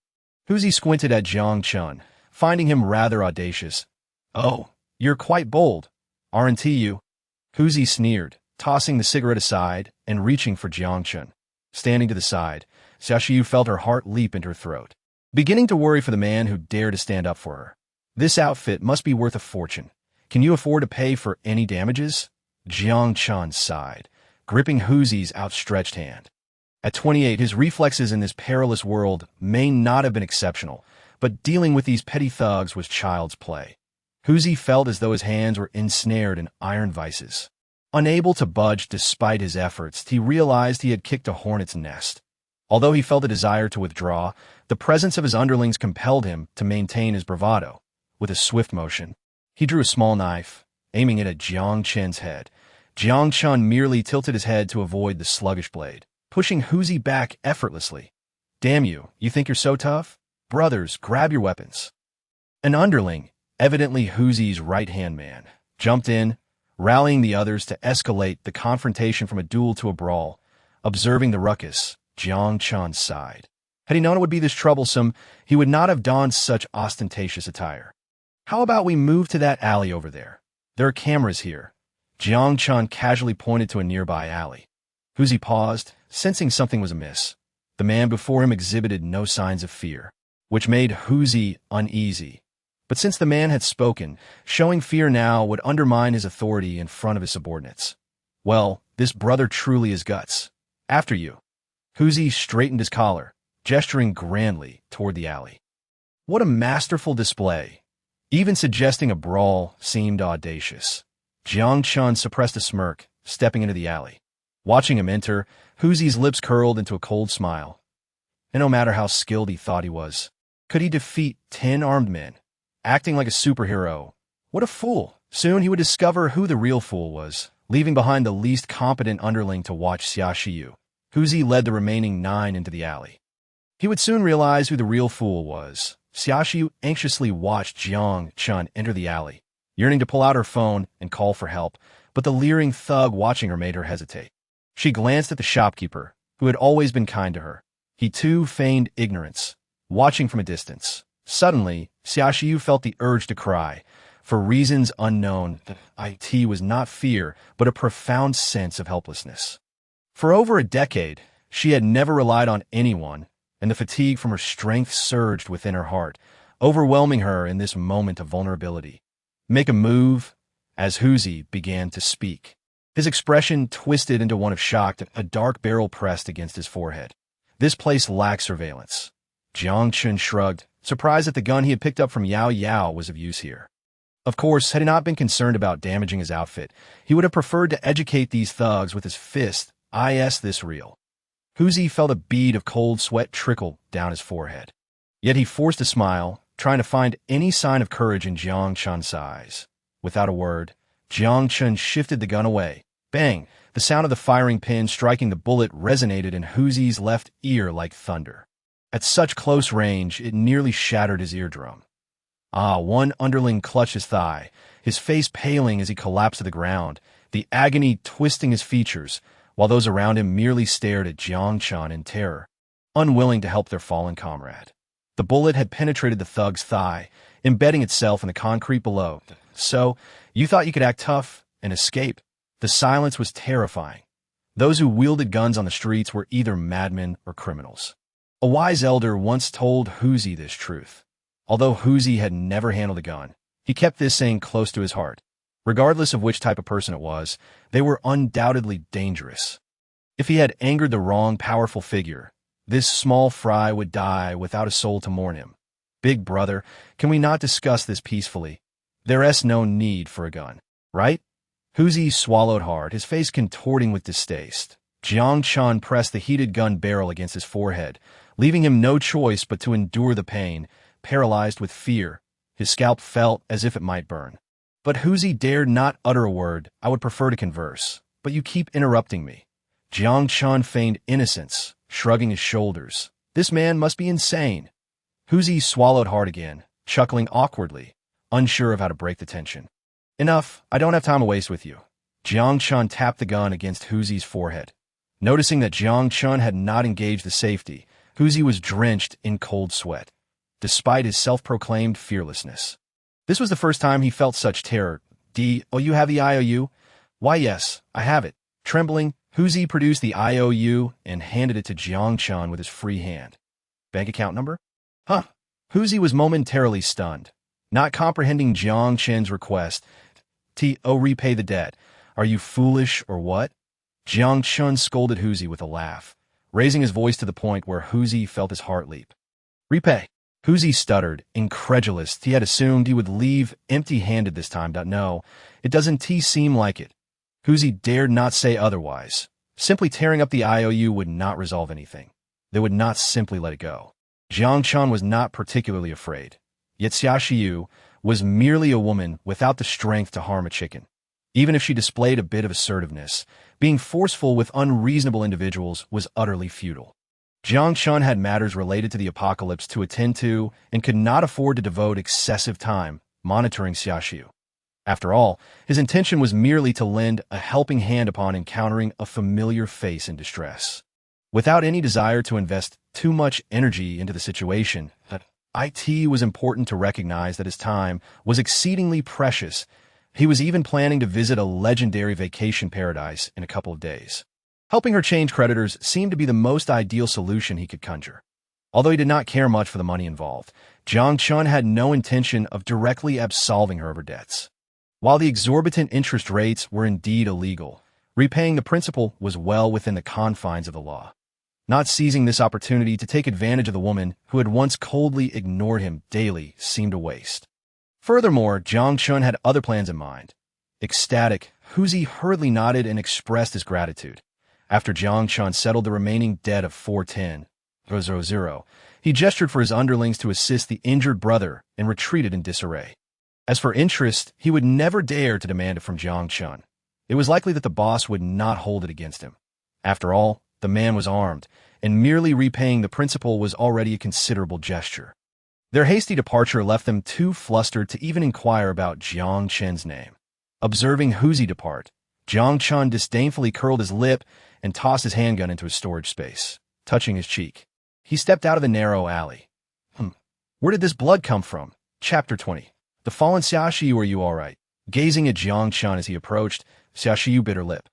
Huzi squinted at Jiang Chen, finding him rather audacious. "Oh, you're quite bold, aren't you?" Huzi sneered, tossing the cigarette aside and reaching for Jiang Chen. Standing to the side, Xiaoshu felt her heart leap into her throat, beginning to worry for the man who dared to stand up for her. "This outfit must be worth a fortune. Can you afford to pay for any damages?" Jiang Chen sighed, gripping Huzi's outstretched hand. At 28, his reflexes in this perilous world may not have been exceptional, but dealing with these petty thugs was child's play. Huzi felt as though his hands were ensnared in iron vices. Unable to budge despite his efforts, he realized he had kicked a hornet's nest. Although he felt a desire to withdraw, the presence of his underlings compelled him to maintain his bravado. With a swift motion, he drew a small knife, aiming it at Jiang Chen's head. Jiang Chen merely tilted his head to avoid the sluggish blade, pushing Huzi back effortlessly. "Damn you, you think you're so tough? Brothers, grab your weapons." An underling, evidently Huzi's right-hand man, jumped in, rallying the others to escalate the confrontation from a duel to a brawl. Observing the ruckus, Jiang Chen sighed. Had he known it would be this troublesome, he would not have donned such ostentatious attire. "How about we move to that alley over there? There are cameras here." Jiang Chen casually pointed to a nearby alley. Huzi paused, sensing something was amiss. The man before him exhibited no signs of fear, which made Huzi uneasy. But since the man had spoken, showing fear now would undermine his authority in front of his subordinates. Well, this brother truly is guts. "After you." Huzi straightened his collar, gesturing grandly toward the alley. What a masterful display. Even suggesting a brawl seemed audacious. Jiang Chen suppressed a smirk, stepping into the alley. Watching him enter, Huzi's lips curled into a cold smile. And no matter how skilled he thought he was, could he defeat 10 armed men? Acting like a superhero. What a fool. Soon he would discover who the real fool was, leaving behind the least competent underling to watch Xiaoshu. Huzi led the remaining 9 into the alley. He would soon realize who the real fool was. Xiaoshu anxiously watched Jiang Chen enter the alley, yearning to pull out her phone and call for help, but the leering thug watching her made her hesitate. She glanced at the shopkeeper, who had always been kind to her. He too feigned ignorance, watching from a distance. Suddenly, Xiaoshu felt the urge to cry. For reasons unknown, it was not fear, but a profound sense of helplessness. For over a decade, She had never relied on anyone, and the fatigue from her strength surged within her heart, overwhelming her in this moment of vulnerability. Make a move, as Huzi began to speak. His expression twisted into one of shock, a dark barrel pressed against his forehead. This place lacked surveillance. Jiang Chen shrugged, surprised that the gun he had picked up from Yao Yao was of use here. Of course, had he not been concerned about damaging his outfit, he would have preferred to educate these thugs with his fist. This real. Huzi felt a bead of cold sweat trickle down his forehead. Yet he forced a smile, trying to find any sign of courage in Jiang Chen's eyes. Without a word, Jiang Chen shifted the gun away. Bang! The sound of the firing pin striking the bullet resonated in Huzi's left ear like thunder. At such close range, it nearly shattered his eardrum. One underling clutched his thigh, his face paling as he collapsed to the ground, the agony twisting his features, while those around him merely stared at Jiang Chen in terror, unwilling to help their fallen comrade. The bullet had penetrated the thug's thigh, embedding itself in the concrete below. So, you thought you could act tough and escape? The silence was terrifying. Those who wielded guns on the streets were either madmen or criminals. A wise elder once told Huzi this truth. Although Huzi had never handled a gun, he kept this saying close to his heart. Regardless of which type of person it was, they were undoubtedly dangerous. If he had angered the wrong powerful figure, this small fry would die without a soul to mourn him. Big brother, can we not discuss this peacefully? There's no need for a gun, right? Huzi swallowed hard, his face contorting with distaste. Jiang Chen pressed the heated gun barrel against his forehead, leaving him no choice but to endure the pain, paralyzed with fear. His scalp felt as if it might burn. But Huzi dared not utter a word. I would prefer to converse, but you keep interrupting me. Jiang Chen feigned innocence, shrugging his shoulders. This man must be insane. Huzi swallowed hard again, chuckling awkwardly, unsure of how to break the tension. Enough, I don't have time to waste with you. Jiang Chen tapped the gun against Huzi's forehead. Noticing that Jiang Chen had not engaged the safety, Huzi was drenched in cold sweat, despite his self-proclaimed fearlessness. This was the first time he felt such terror. You have the IOU? Why, yes, I have it. Trembling, Huzi produced the IOU and handed it to Jiang Chen with his free hand. Bank account number? Huh. Huzi was momentarily stunned, not comprehending Jiang Chen's request. Repay the debt. Are you foolish or what? Jiang Chen scolded Huzi with a laugh, raising his voice to the point where Huzi felt his heart leap. Repay. Huzi stuttered, incredulous. He had assumed he would leave empty-handed this time. No, it doesn't seem like it. Huzi dared not say otherwise. Simply tearing up the IOU would not resolve anything. They would not simply let it go. Jiang Chen was not particularly afraid. Yet Xiaoxiu was merely a woman without the strength to harm a chicken. Even if she displayed a bit of assertiveness, being forceful with unreasonable individuals was utterly futile. Jiang Chen had matters related to the apocalypse to attend to and could not afford to devote excessive time monitoring Xiaoxiu. After all, his intention was merely to lend a helping hand upon encountering a familiar face in distress. Without any desire to invest too much energy into the situation, it was important to recognize that his time was exceedingly precious. He was even planning to visit a legendary vacation paradise in a couple of days. Helping her change creditors seemed to be the most ideal solution he could conjure. Although he did not care much for the money involved, Jiang Chen had no intention of directly absolving her of her debts. While the exorbitant interest rates were indeed illegal, repaying the principal was well within the confines of the law. Not seizing this opportunity to take advantage of the woman who had once coldly ignored him daily seemed a waste. Furthermore, Jiang Chen had other plans in mind. Ecstatic, Huzi hurriedly nodded and expressed his gratitude. After Jiang Chen settled the remaining debt of 410,000, he gestured for his underlings to assist the injured brother and retreated in disarray. As for interest, he would never dare to demand it from Jiang Chen. It was likely that the boss would not hold it against him. After all, the man was armed, and merely repaying the principal was already a considerable gesture. Their hasty departure left them too flustered to even inquire about Jiang Chen's name. Observing Huzi depart, Jiang Chen disdainfully curled his lip and tossed his handgun into his storage space, touching his cheek. He stepped out of the narrow alley. Where did this blood come from? Chapter 20. The fallen Xiaoxiu, are you all right? Gazing at Jiang Chen as he approached, Xiaoxiu bit her lip.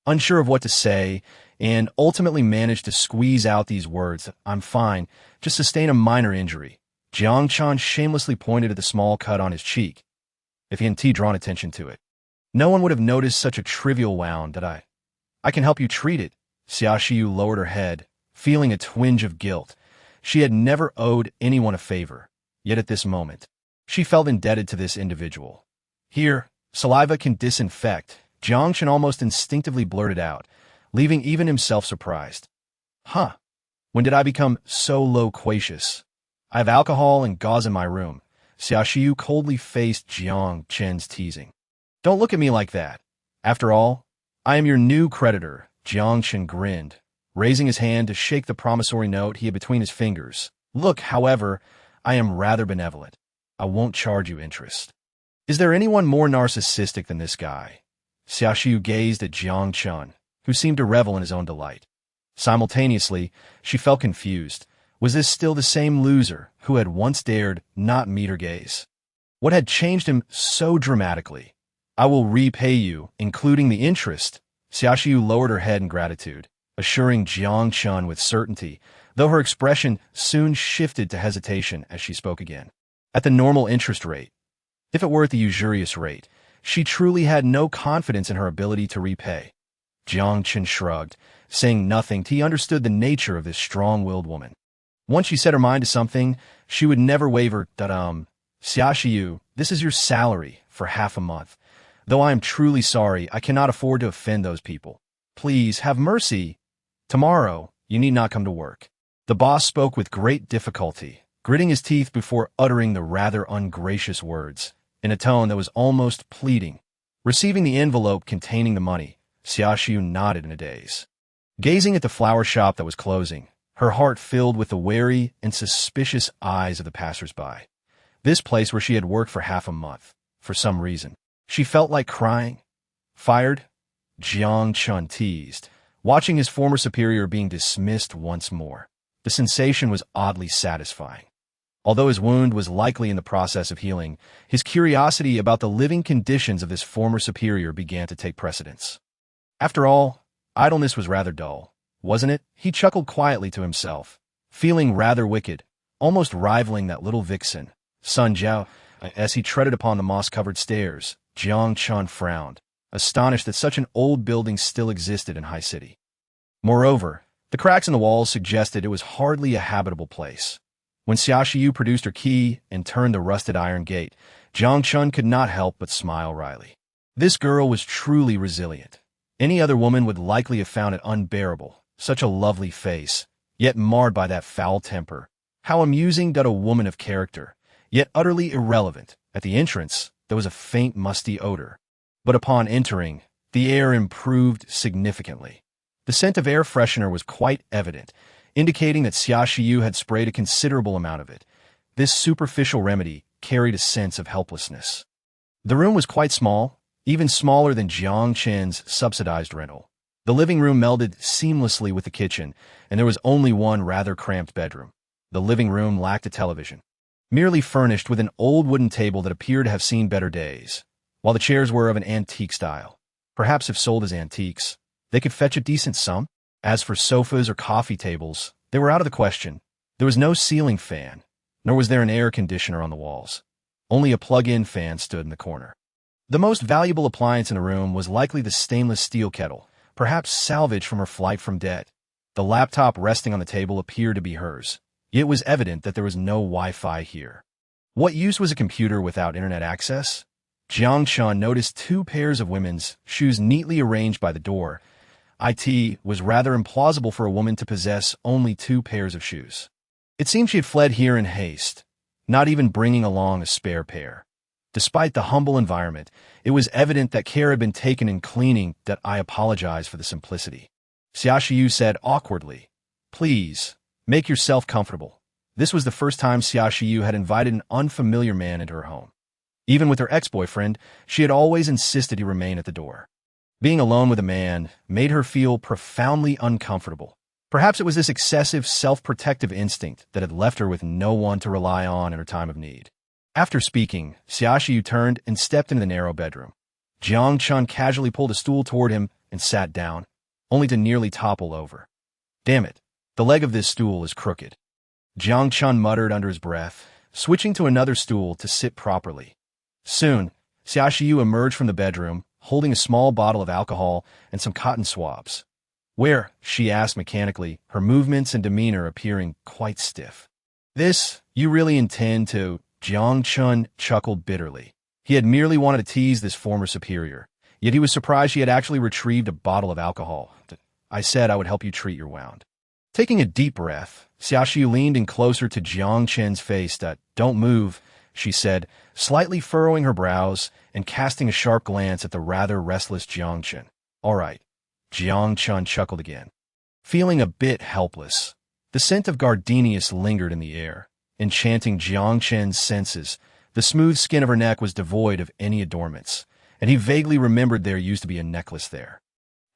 unsure of what to say, and ultimately managed to squeeze out these words, "I'm fine, just sustain a minor injury." Jiang Chen shamelessly pointed at the small cut on his cheek. If he hadn't drawn attention to it, no one would have noticed such a trivial wound. "That I can help you treat it." Xiaoxiu lowered her head, feeling a twinge of guilt. She had never owed anyone a favor, yet at this moment, she felt indebted to this individual. "Here, saliva can disinfect," Jiang Chen almost instinctively blurted out, leaving even himself surprised. "Huh. When did I become so loquacious? I have alcohol and gauze in my room." Xiaoxiu coldly faced Jiang Chen's teasing. "Don't look at me like that. After all, I am your new creditor." Jiang Chen grinned, raising his hand to shake the promissory note he had between his fingers. "Look, however, I am rather benevolent. I won't charge you interest." Is there anyone more narcissistic than this guy? Xiaoxiu gazed at Jiang Chen, who seemed to revel in his own delight. Simultaneously, she felt confused. Was this still the same loser who had once dared not meet her gaze? What had changed him so dramatically? "I will repay you, including the interest." Xiaoxiu lowered her head in gratitude, assuring Jiang Chen with certainty, though her expression soon shifted to hesitation as she spoke again. "At the normal interest rate. If it were at the usurious rate, she truly had no confidence in her ability to repay." Jiang Chen shrugged, saying nothing till he understood the nature of this strong-willed woman. Once she set her mind to something, she would never waver. "Xiaoxiu, this is your salary for half a month. Though I am truly sorry, I cannot afford to offend those people. Please, have mercy. Tomorrow, you need not come to work." The boss spoke with great difficulty, gritting his teeth before uttering the rather ungracious words, in a tone that was almost pleading. Receiving the envelope containing the money, Xiaoxiu nodded in a daze. Gazing at the flower shop that was closing, her heart filled with the wary and suspicious eyes of the passers-by. This place where she had worked for half a month, for some reason, she felt like crying. "Fired?" Jiang Chen teased, watching his former superior being dismissed once more. The sensation was oddly satisfying. Although his wound was likely in the process of healing, his curiosity about the living conditions of this former superior began to take precedence. After all, idleness was rather dull, wasn't it? He chuckled quietly to himself, feeling rather wicked, almost rivaling that little vixen, Sun Jiao. As he treaded upon the moss-covered stairs, Jiang Chen frowned, astonished that such an old building still existed in High City. Moreover, the cracks in the walls suggested it was hardly a habitable place. When Xiaoxiu produced her key and turned the rusted iron gate, Jiang Chen could not help but smile wryly. This girl was truly resilient. Any other woman would likely have found it unbearable, such a lovely face, yet marred by that foul temper. How amusing that a woman of character, yet utterly irrelevant. At the entrance, there was a faint musty odor. But upon entering, the air improved significantly. The scent of air freshener was quite evident, indicating that Xiaoxiu had sprayed a considerable amount of it. This superficial remedy carried a sense of helplessness. The room was quite small, even smaller than Jiang Chen's subsidized rental. The living room melded seamlessly with the kitchen, and there was only one rather cramped bedroom. The living room lacked a television, merely furnished with an old wooden table that appeared to have seen better days, while the chairs were of an antique style. Perhaps if sold as antiques, they could fetch a decent sum. As for sofas or coffee tables, they were out of the question. There was no ceiling fan, nor was there an air conditioner on the walls. Only a plug-in fan stood in the corner. The most valuable appliance in the room was likely the stainless steel kettle, perhaps salvaged from her flight from debt. The laptop resting on the table appeared to be hers. It was evident that there was no Wi-Fi here. What use was a computer without internet access? Jiang Chen noticed 2 pairs of women's shoes neatly arranged by the door. It was rather implausible for a woman to possess only 2 pairs of shoes. It seemed she had fled here in haste, not even bringing along a spare pair. Despite the humble environment, it was evident that care had been taken in cleaning. That I apologize for the simplicity. Xiaoxiu said awkwardly, "Please, make yourself comfortable." This was the first time Xiaoxiu had invited an unfamiliar man into her home. Even with her ex-boyfriend, she had always insisted he remain at the door. Being alone with a man made her feel profoundly uncomfortable. Perhaps it was this excessive self-protective instinct that had left her with no one to rely on in her time of need. After speaking, Xiaoxiu turned and stepped into the narrow bedroom. Jiang Chen casually pulled a stool toward him and sat down, only to nearly topple over. Damn it, the leg of this stool is crooked. Jiang Chen muttered under his breath, switching to another stool to sit properly. Soon, Xiaoxiu emerged from the bedroom, holding a small bottle of alcohol and some cotton swabs. Where? She asked mechanically, her movements and demeanor appearing quite stiff. This, you really intend to? Jiang Chen chuckled bitterly. He had merely wanted to tease this former superior, yet he was surprised she had actually retrieved a bottle of alcohol. I said I would help you treat your wound. Taking a deep breath, Xiaoxiu leaned in closer to Jiang Chen's face. Don't move, she said, slightly furrowing her brows and casting a sharp glance at the rather restless Jiang Chen. All right. Jiang Chen chuckled again. Feeling a bit helpless, the scent of gardenias lingered in the air, enchanting Jiang Chen's senses. The smooth skin of her neck was devoid of any adornments, and he vaguely remembered there used to be a necklace there.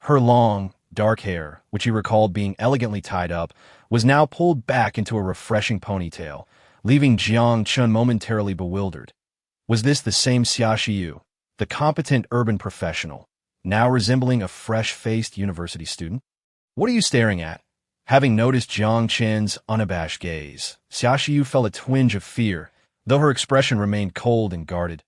Her long, dark hair, which he recalled being elegantly tied up, was now pulled back into a refreshing ponytail, leaving Jiang Chen momentarily bewildered. Was this the same Xiaoxiu, the competent urban professional, now resembling a fresh-faced university student? What are you staring at? Having noticed Jiang Chen's unabashed gaze, Xiaoxiu felt a twinge of fear, though her expression remained cold and guarded.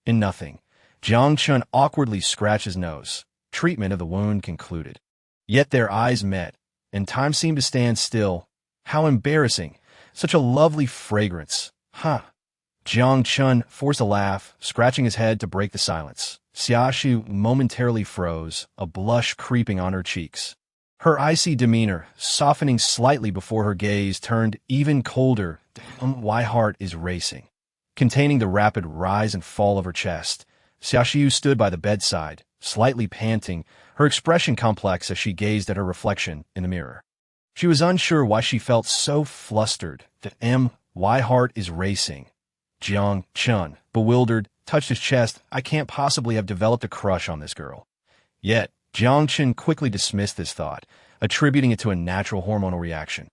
In nothing, Jiang Chen awkwardly scratched his nose. Treatment of the wound concluded. Yet their eyes met, and time seemed to stand still. How embarrassing! Such a lovely fragrance. Huh. Jiang Chen forced a laugh, scratching his head to break the silence. Xiaoxiu momentarily froze, a blush creeping on her cheeks. Her icy demeanor, softening slightly before her gaze, turned even colder. My heart is racing. Containing the rapid rise and fall of her chest, Xiaoxiu stood by the bedside, slightly panting, her expression complex as she gazed at her reflection in the mirror. She was unsure why she felt so flustered. My heart is racing. Jiang Chen, bewildered, touched his chest. I can't possibly have developed a crush on this girl. Yet, Jiang Chen quickly dismissed this thought, attributing it to a natural hormonal reaction.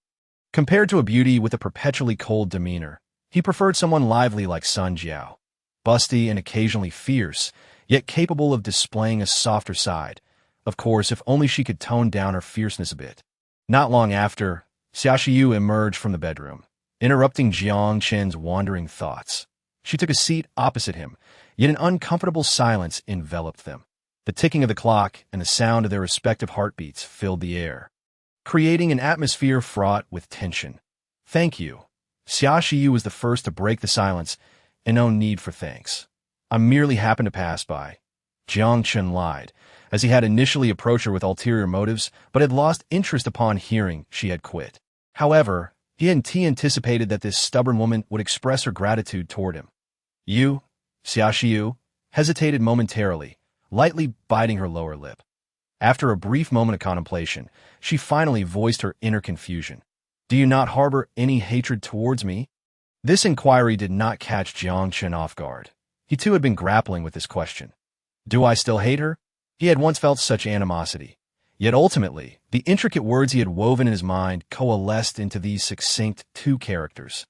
Compared to a beauty with a perpetually cold demeanor, he preferred someone lively like Sun Jiao, busty and occasionally fierce, yet capable of displaying a softer side. Of course, if only she could tone down her fierceness a bit. Not long after, Xiaoxiu emerged from the bedroom, interrupting Jiang Chen's wandering thoughts. She took a seat opposite him, yet an uncomfortable silence enveloped them. The ticking of the clock and the sound of their respective heartbeats filled the air, creating an atmosphere fraught with tension. Thank you. Xiaoxiu was the first to break the silence, and no need for thanks. I merely happened to pass by. Jiang Chen lied, as he had initially approached her with ulterior motives, but had lost interest upon hearing she had quit. However, he anticipated that this stubborn woman would express her gratitude toward him. You, Xiaoxiu, hesitated momentarily, lightly biting her lower lip. After a brief moment of contemplation, she finally voiced her inner confusion. Do you not harbor any hatred towards me? This inquiry did not catch Jiang Chen off guard. He too had been grappling with this question. Do I still hate her? He had once felt such animosity. Yet ultimately, the intricate words he had woven in his mind coalesced into these succinct two characters.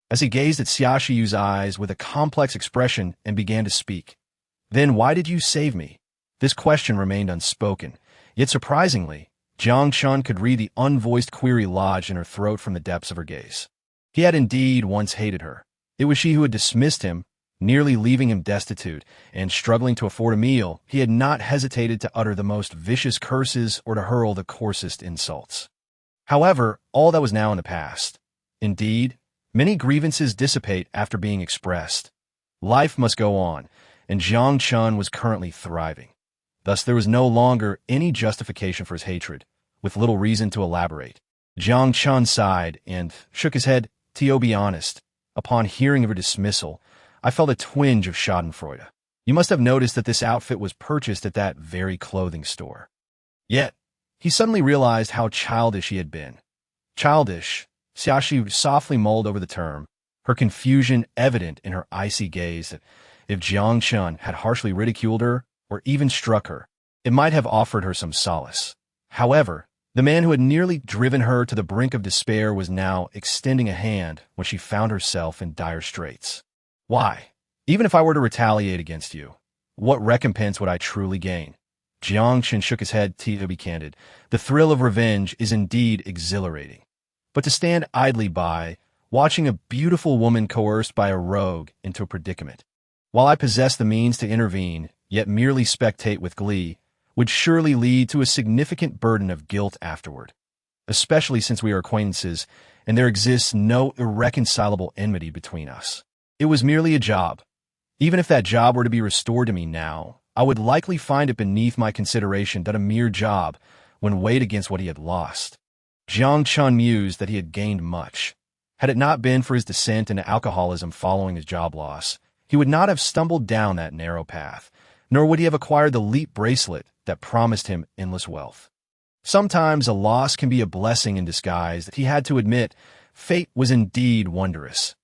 As he gazed at Xiaoxiu's eyes with a complex expression and began to speak. Then why did you save me? This question remained unspoken, yet surprisingly, Jiang Chen could read the unvoiced query lodged in her throat from the depths of her gaze. He had indeed once hated her. It was she who had dismissed him, nearly leaving him destitute, and struggling to afford a meal. He had not hesitated to utter the most vicious curses or to hurl the coarsest insults. However, all that was now in the past. Indeed, many grievances dissipate after being expressed. Life must go on, and Jiang Chen was currently thriving. Thus there was no longer any justification for his hatred, with little reason to elaborate. Jiang Chen sighed and shook his head. To be honest, upon hearing of her dismissal, I felt a twinge of schadenfreude. You must have noticed that this outfit was purchased at that very clothing store. Yet, he suddenly realized how childish he had been. Childish, Xiaoxiu softly mulled over the term, her confusion evident in her icy gaze that if Jiang Chen had harshly ridiculed her or even struck her, it might have offered her some solace. However, the man who had nearly driven her to the brink of despair was now extending a hand when she found herself in dire straits. Why? Even if I were to retaliate against you, what recompense would I truly gain? Jiang Chen shook his head. To be candid, the thrill of revenge is indeed exhilarating. But to stand idly by, watching a beautiful woman coerced by a rogue into a predicament, while I possess the means to intervene, yet merely spectate with glee, would surely lead to a significant burden of guilt afterward, especially since we are acquaintances and there exists no irreconcilable enmity between us. It was merely a job. Even if that job were to be restored to me now, I would likely find it beneath my consideration that a mere job when weighed against what he had lost. Jiang Chen mused that he had gained much. Had it not been for his descent into alcoholism following his job loss, he would not have stumbled down that narrow path, nor would he have acquired the leap bracelet that promised him endless wealth. Sometimes a loss can be a blessing in disguise. He had to admit, fate was indeed wondrous.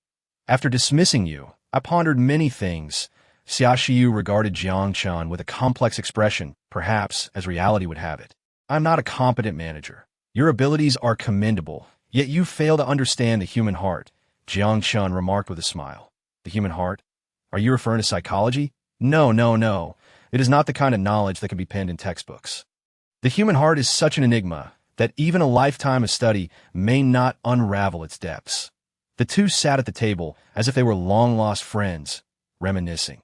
After dismissing you, I pondered many things. Xiaoxiu regarded Jiang Chen with a complex expression, perhaps as reality would have it. I'm not a competent manager. Your abilities are commendable, yet you fail to understand the human heart, Jiang Chen remarked with a smile. The human heart? Are you referring to psychology? No. It is not the kind of knowledge that can be penned in textbooks. The human heart is such an enigma that even a lifetime of study may not unravel its depths. The two sat at the table as if they were long-lost friends, reminiscing.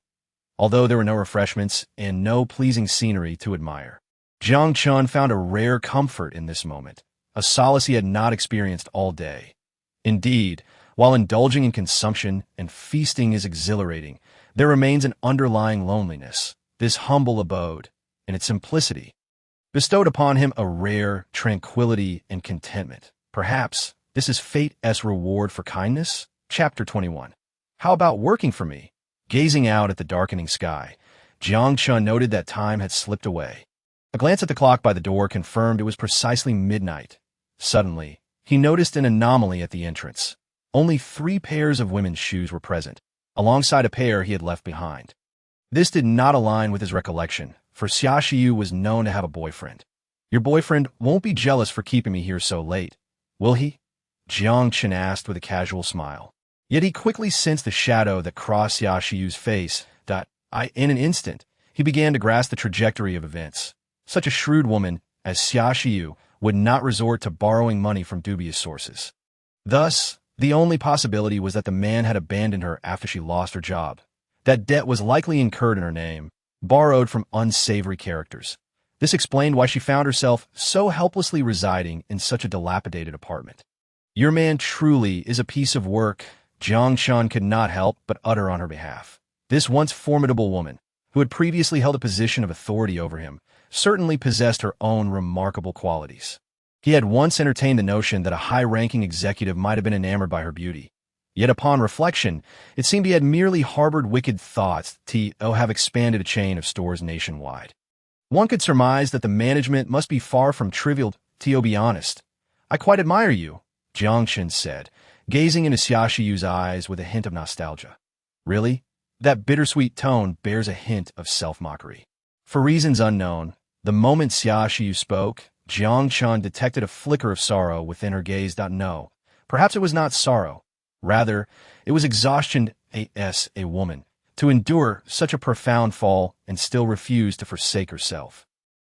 Although there were no refreshments and no pleasing scenery to admire, Jiang Chen found a rare comfort in this moment, a solace he had not experienced all day. Indeed, while indulging in consumption and feasting is exhilarating, there remains an underlying loneliness. This humble abode, in its simplicity, bestowed upon him a rare tranquility and contentment. Perhaps this is fate's reward for kindness? Chapter 21. How about working for me? Gazing out at the darkening sky, Jiang Chen noted that time had slipped away. A glance at the clock by the door confirmed it was precisely midnight. Suddenly, he noticed an anomaly at the entrance. Only 3 pairs of women's shoes were present, alongside a pair he had left behind. This did not align with his recollection, for Xiaoxiu was known to have a boyfriend. Your boyfriend won't be jealous for keeping me here so late, will he? Jiang Chen asked with a casual smile. Yet he quickly sensed the shadow that crossed Xiaoxiu's face. In an instant, he began to grasp the trajectory of events. Such a shrewd woman as Xiaoxiu would not resort to borrowing money from dubious sources. Thus, the only possibility was that the man had abandoned her after she lost her job. That debt was likely incurred in her name, borrowed from unsavory characters. This explained why she found herself so helplessly residing in such a dilapidated apartment. Your man truly is a piece of work, Jiang Chen could not help but utter on her behalf. This once formidable woman, who had previously held a position of authority over him, certainly possessed her own remarkable qualities. He had once entertained the notion that a high-ranking executive might have been enamored by her beauty. Yet upon reflection, it seemed he had merely harbored wicked thoughts to have expanded a chain of stores nationwide. One could surmise that the management must be far from trivial. To be honest, I quite admire you, Jiang Chen said, gazing into Xiaoxiu's eyes with a hint of nostalgia. Really? That bittersweet tone bears a hint of self-mockery. For reasons unknown, the moment Xiaoxiu spoke, Jiang Chen detected a flicker of sorrow within her gaze. No, perhaps it was not sorrow. Rather, it was exhaustion as a woman, to endure such a profound fall and still refuse to forsake herself.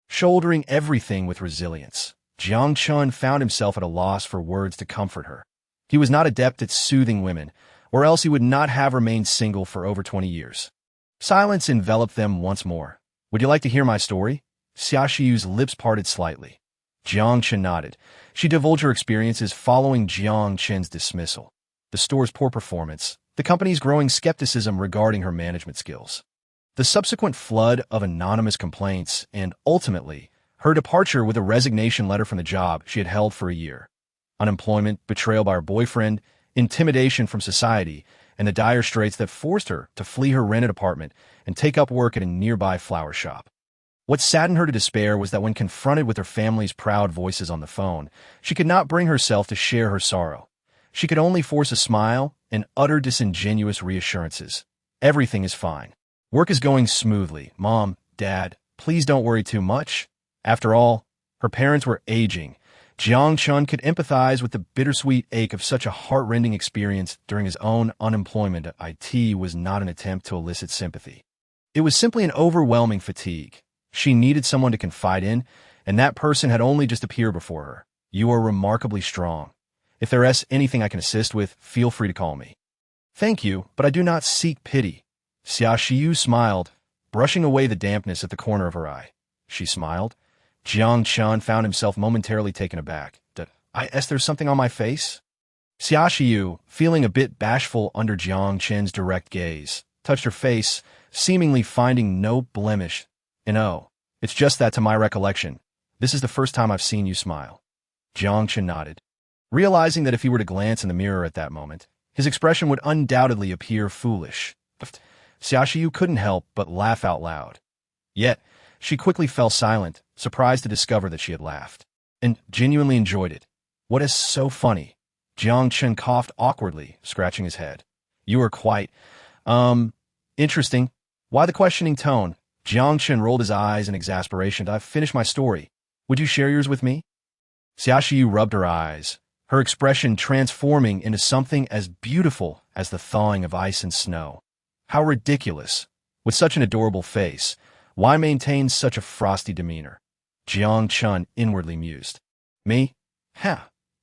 Shouldering everything with resilience, Jiang Chen found himself at a loss for words to comfort her. He was not adept at soothing women, or else he would not have remained single for over 20 years. Silence enveloped them once more. Would you like to hear my story? Xiaoxiu's lips parted slightly. Jiang Chen nodded. She divulged her experiences following Jiang Chen's dismissal. The store's poor performance, the company's growing skepticism regarding her management skills, the subsequent flood of anonymous complaints, and ultimately, her departure with a resignation letter from the job she had held for a year. Unemployment, betrayal by her boyfriend, intimidation from society, and the dire straits that forced her to flee her rented apartment and take up work at a nearby flower shop. What saddened her to despair was that when confronted with her family's proud voices on the phone, she could not bring herself to share her sorrow. She could only force a smile and utter disingenuous reassurances. Everything is fine. Work is going smoothly. Mom, Dad, please don't worry too much. After all, her parents were aging. Jiang Chen could empathize with the bittersweet ache of such a heart-rending experience during his own unemployment. It was not an attempt to elicit sympathy. It was simply an overwhelming fatigue. She needed someone to confide in, and that person had only just appeared before her. You are remarkably strong. If there is anything I can assist with, feel free to call me. Thank you, but I do not seek pity. Xia Shiyu smiled, brushing away the dampness at the corner of her eye. She smiled. Jiang Chen found himself momentarily taken aback. There's something on my face? Xia Shiyu, feeling a bit bashful under Jiang Chen's direct gaze, touched her face, seemingly finding no blemish. And oh, it's just that to my recollection, this is the first time I've seen you smile. Jiang Chen nodded, realizing that if he were to glance in the mirror at that moment, his expression would undoubtedly appear foolish. Xia Shiyu couldn't help but laugh out loud. Yet, she quickly fell silent, surprised to discover that she had laughed, and genuinely enjoyed it. What is so funny? Jiang Chen coughed awkwardly, scratching his head. You are quite, interesting. Why the questioning tone? Jiang Chen rolled his eyes in exasperation. I've finished my story. Would you share yours with me? Xia Shiyu rubbed her eyes, her expression transforming into something as beautiful as the thawing of ice and snow. How ridiculous. With such an adorable face, why maintain such a frosty demeanor? Jiang Chen inwardly mused. Me?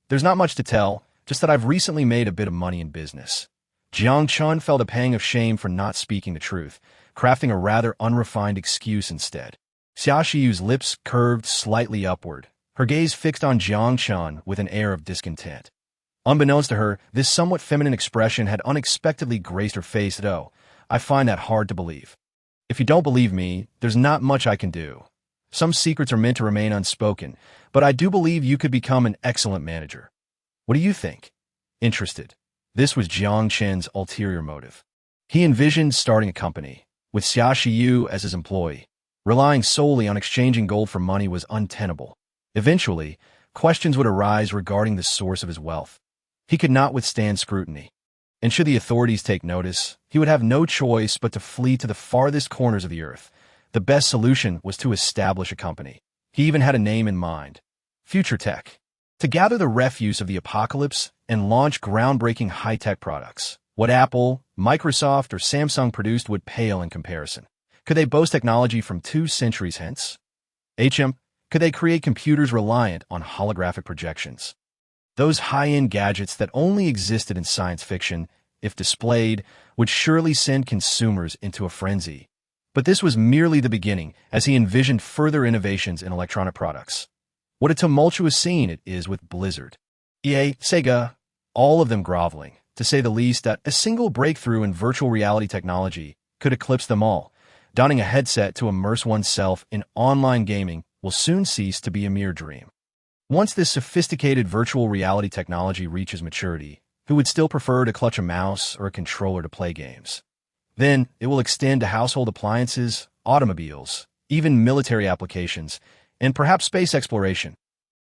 There's not much to tell, just that I've recently made a bit of money in business. Jiang Chen felt a pang of shame for not speaking the truth, crafting a rather unrefined excuse instead. Xia Shiyu's lips curved slightly upward, her gaze fixed on Jiang Chen with an air of discontent. Unbeknownst to her, this somewhat feminine expression had unexpectedly graced her face, though. I find that hard to believe. If you don't believe me, there's not much I can do. Some secrets are meant to remain unspoken, but I do believe you could become an excellent manager. What do you think? Interested. This was Jiang Chen's ulterior motive. He envisioned starting a company, with Xia Shiyu as his employee. Relying solely on exchanging gold for money was untenable. Eventually, questions would arise regarding the source of his wealth. He could not withstand scrutiny. And should the authorities take notice, he would have no choice but to flee to the farthest corners of the earth. The best solution was to establish a company. He even had a name in mind. Futuristic. To gather the refuse of the apocalypse and launch groundbreaking high-tech products. What Apple, Microsoft, or Samsung produced would pale in comparison. Could they boast technology from 2 centuries hence? Could they create computers reliant on holographic projections? Those high-end gadgets that only existed in science fiction, if displayed, would surely send consumers into a frenzy. But this was merely the beginning, as he envisioned further innovations in electronic products. What a tumultuous scene it is with Blizzard, EA, Sega, all of them groveling, to say the least, that a single breakthrough in virtual reality technology could eclipse them all. Donning a headset to immerse oneself in online gaming will soon cease to be a mere dream. Once this sophisticated virtual reality technology reaches maturity, who would still prefer to clutch a mouse or a controller to play games? Then it will extend to household appliances, automobiles, even military applications, and perhaps space exploration.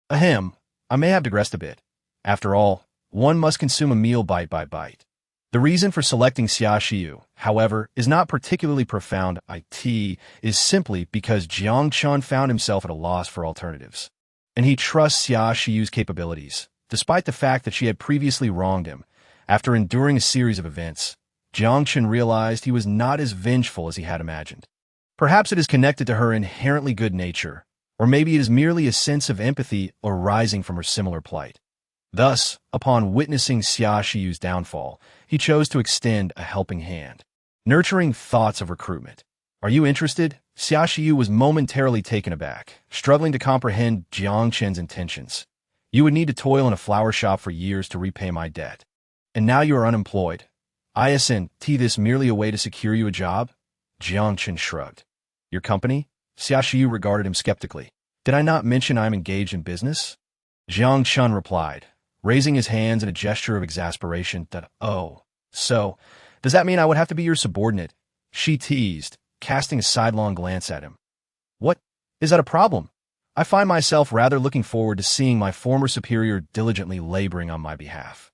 I may have digressed a bit. After all, one must consume a meal bite by bite. The reason for selecting Xia Shiyu, however, is not particularly profound. It is simply because Jiang Chen found himself at a loss for alternatives. And he trusts Xia Shiyu's capabilities, despite the fact that she had previously wronged him. After enduring a series of events, Jiang Chen realized he was not as vengeful as he had imagined. Perhaps it is connected to her inherently good nature, or maybe it is merely a sense of empathy arising from her similar plight. Thus, upon witnessing Xia Shiyu's downfall, he chose to extend a helping hand, nurturing thoughts of recruitment. Are you interested? Xia Shiyu was momentarily taken aback, struggling to comprehend Jiang Chen's intentions. You would need to toil in a flower shop for years to repay my debt. And now you are unemployed. Isn't this merely a way to secure you a job? Jiang Chen shrugged. Your company? Xia Shiyu regarded him skeptically. Did I not mention I am engaged in business? Jiang Chen replied, raising his hands in a gesture of exasperation. So, does that mean I would have to be your subordinate? She teased, casting a sidelong glance at him. What? Is that a problem? I find myself rather looking forward to seeing my former superior diligently laboring on my behalf.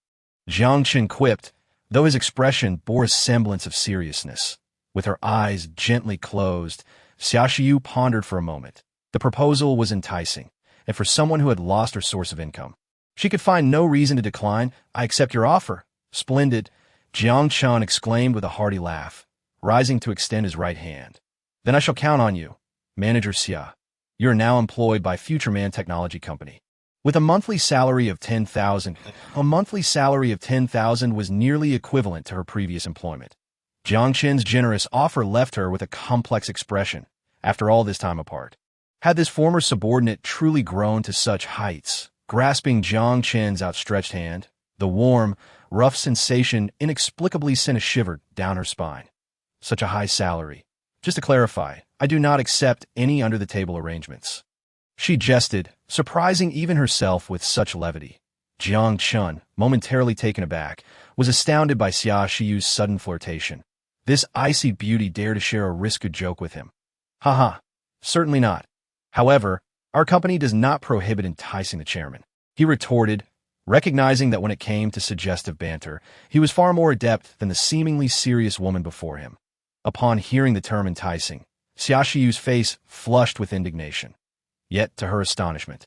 Jiang Chen quipped, though his expression bore a semblance of seriousness. With her eyes gently closed, Xia Shiyu pondered for a moment. The proposal was enticing, and for someone who had lost her source of income, she could find no reason to decline. I accept your offer. Splendid, Jiang Chen exclaimed with a hearty laugh, rising to extend his right hand. Then I shall count on you. Manager Xia. You are now employed by Futureman Technology Company. With a monthly salary of 10,000, a monthly salary of 10,000 was nearly equivalent to her previous employment. Jiang Chen's generous offer left her with a complex expression after all this time apart. Had this former subordinate truly grown to such heights? Grasping Jiang Chen's outstretched hand, the warm, rough sensation inexplicably sent a shiver down her spine. Such a high salary. Just to clarify, I do not accept any under-the-table arrangements. She jested, surprising even herself with such levity. Jiang Chen, momentarily taken aback, was astounded by Xia Shiyu's sudden flirtation. This icy beauty dared to share a risky joke with him. Haha, certainly not. However, our company does not prohibit enticing the chairman. He retorted, recognizing that when it came to suggestive banter, he was far more adept than the seemingly serious woman before him. Upon hearing the term enticing, Xia Shiyu's face flushed with indignation. Yet, to her astonishment,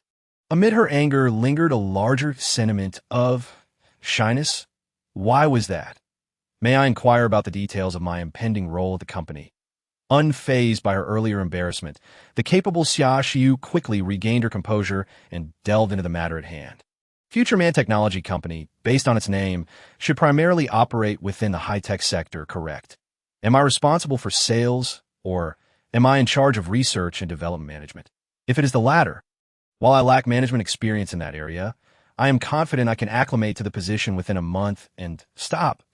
amid her anger lingered a larger sentiment of shyness. Why was that? May I inquire about the details of my impending role at the company? Unfazed by her earlier embarrassment, the capable Xia Shiyu quickly regained her composure and delved into the matter at hand. Futureman Technology Company, based on its name, should primarily operate within the high-tech sector, correct? Am I responsible for sales, or am I in charge of research and development management? If it is the latter, while I lack management experience in that area, I am confident I can acclimate to the position within a month and— Stop,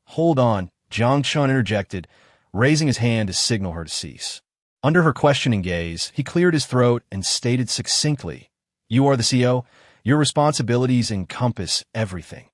hold on, Jiang Chen interjected, raising his hand to signal her to cease. Under her questioning gaze, he cleared his throat and stated succinctly, You are the CEO. Your responsibilities encompass everything.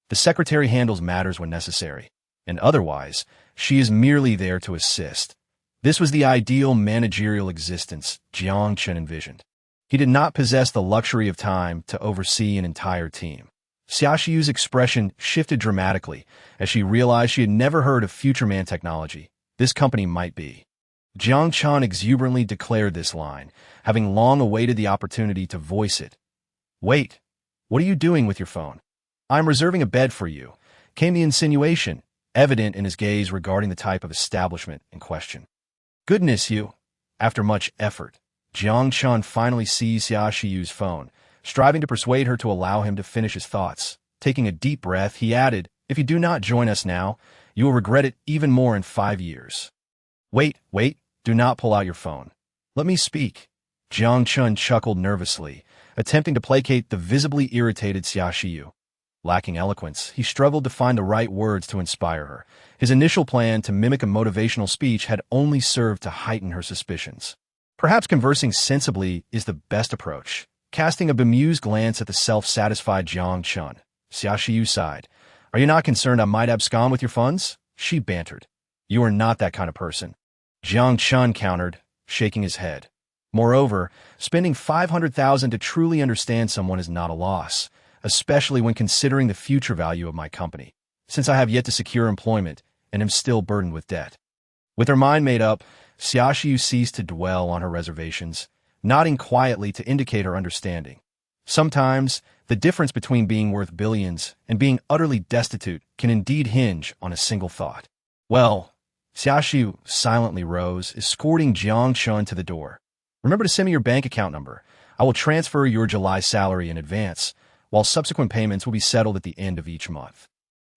The secretary handles matters when necessary, and otherwise, she is merely there to assist. This was the ideal managerial existence Jiang Chen envisioned. He did not possess the luxury of time to oversee an entire team. Xia Shiyu's expression shifted dramatically as she realized she had never heard of Futureman Technology. This company might be. Jiang Chen exuberantly declared this line, having long awaited the opportunity to voice it. Wait, what are you doing with your phone? I'm reserving a bed for you, came the insinuation, evident in his gaze regarding the type of establishment in question. Goodness you! After much effort, Jiang Chen finally seized Xia Shiyu's phone, striving to persuade her to allow him to finish his thoughts. Taking a deep breath, he added, If you do not join us now, you will regret it even more in 5 years. Wait, do not pull out your phone. Let me speak. Jiang Chen chuckled nervously, attempting to placate the visibly irritated Xia Shiyu. Lacking eloquence, he struggled to find the right words to inspire her. His initial plan to mimic a motivational speech had only served to heighten her suspicions. Perhaps conversing sensibly is the best approach. Casting a bemused glance at the self-satisfied Jiang Chen, Xia Shiyu sighed. Are you not concerned I might abscond with your funds? She bantered. You are not that kind of person. Jiang Chen countered, shaking his head. Moreover, spending 500,000 to truly understand someone is not a loss, especially when considering the future value of my company, since I have yet to secure employment and am still burdened with debt. With her mind made up, Xia Shiyu ceased to dwell on her reservations, nodding quietly to indicate her understanding. Sometimes, the difference between being worth billions and being utterly destitute can indeed hinge on a single thought. Well, Xia Shiyu silently rose, escorting Jiang Chen to the door. Remember to send me your bank account number. I will transfer your July salary in advance, while subsequent payments will be settled at the end of each month.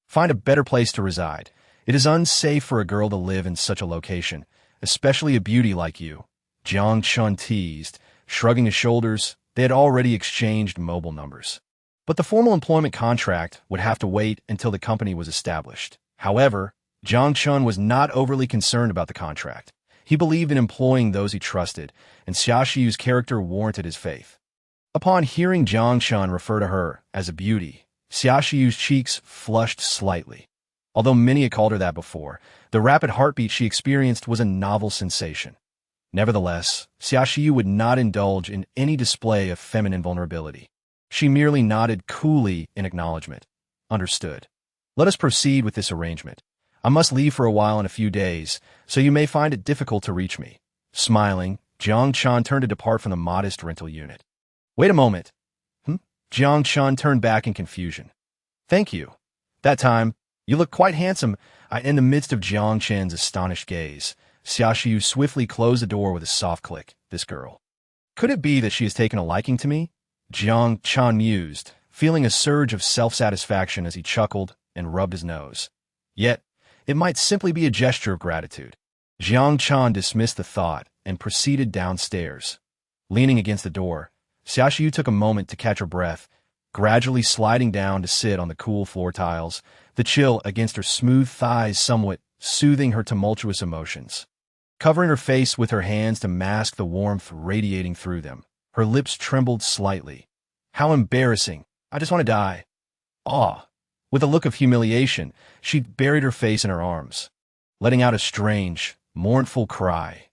Find a better place to reside. It is unsafe for a girl to live in such a location, especially a beauty like you. Jiang Chen teased, shrugging his shoulders. They had already exchanged mobile numbers. But the formal employment contract would have to wait until the company was established. However, Jiang Chen was not overly concerned about the contract. He believed in employing those he trusted, and Xia Shiyu's character warranted his faith. Upon hearing Jiang Chen refer to her as a beauty, Xia Shiyu's cheeks flushed slightly. Although many had called her that before, the rapid heartbeat she experienced was a novel sensation. Nevertheless, Xia Shiyu would not indulge in any display of feminine vulnerability. She merely nodded coolly in acknowledgement. Understood. Let us proceed with this arrangement. I must leave for a while in a few days, so you may find it difficult to reach me. Smiling, Jiang Chen turned to depart from the modest rental unit. Wait a moment. Jiang Chen turned back in confusion. Thank you. That time, you look quite handsome. In the midst of Jiang Chen's astonished gaze, Xiaoxiu swiftly closed the door with a soft click. This girl. Could it be that she has taken a liking to me? Jiang Chen mused, feeling a surge of self-satisfaction as he chuckled and rubbed his nose. Yet, it might simply be a gesture of gratitude. Jiang Chen dismissed the thought and proceeded downstairs. Leaning against the door, Xiaoxiu took a moment to catch her breath, gradually sliding down to sit on the cool floor tiles, the chill against her smooth thighs somewhat soothing her tumultuous emotions. Covering her face with her hands to mask the warmth radiating through them, her lips trembled slightly. How embarrassing. I just want to die. Aw. With a look of humiliation, she buried her face in her arms, letting out a strange, mournful cry.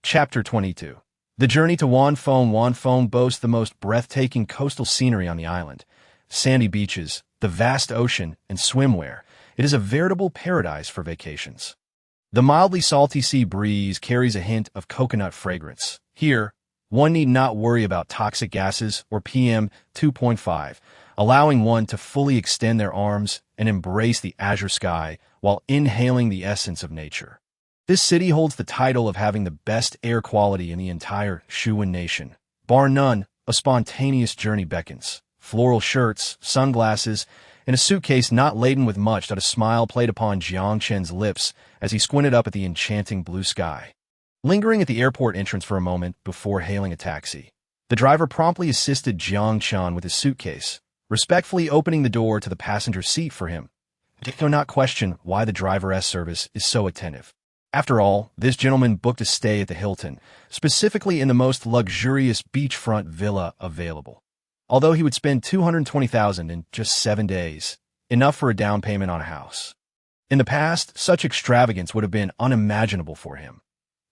Chapter 22. The journey to Wanfeng. Wanfeng boasts the most breathtaking coastal scenery on the island. Sandy beaches, the vast ocean, and swimwear. It is a veritable paradise for vacations. The mildly salty sea breeze carries a hint of coconut fragrance. Here, one need not worry about toxic gases or PM 2.5, allowing one to fully extend their arms and embrace the azure sky while inhaling the essence of nature. This city holds the title of having the best air quality in the entire Shuwen nation. Bar none, a spontaneous journey beckons. Floral shirts, sunglasses, and a suitcase not laden with much that a smile played upon Jiang Chen's lips as he squinted up at the enchanting blue sky. Lingering at the airport entrance for a moment before hailing a taxi, the driver promptly assisted Jiang Chen with his suitcase, respectfully opening the door to the passenger seat for him. Did not question why the driver's service is so attentive. After all, this gentleman booked a stay at the Hilton, specifically in the most luxurious beachfront villa available. Although he would spend $220,000 in just 7 days, enough for a down payment on a house. In the past, such extravagance would have been unimaginable for him.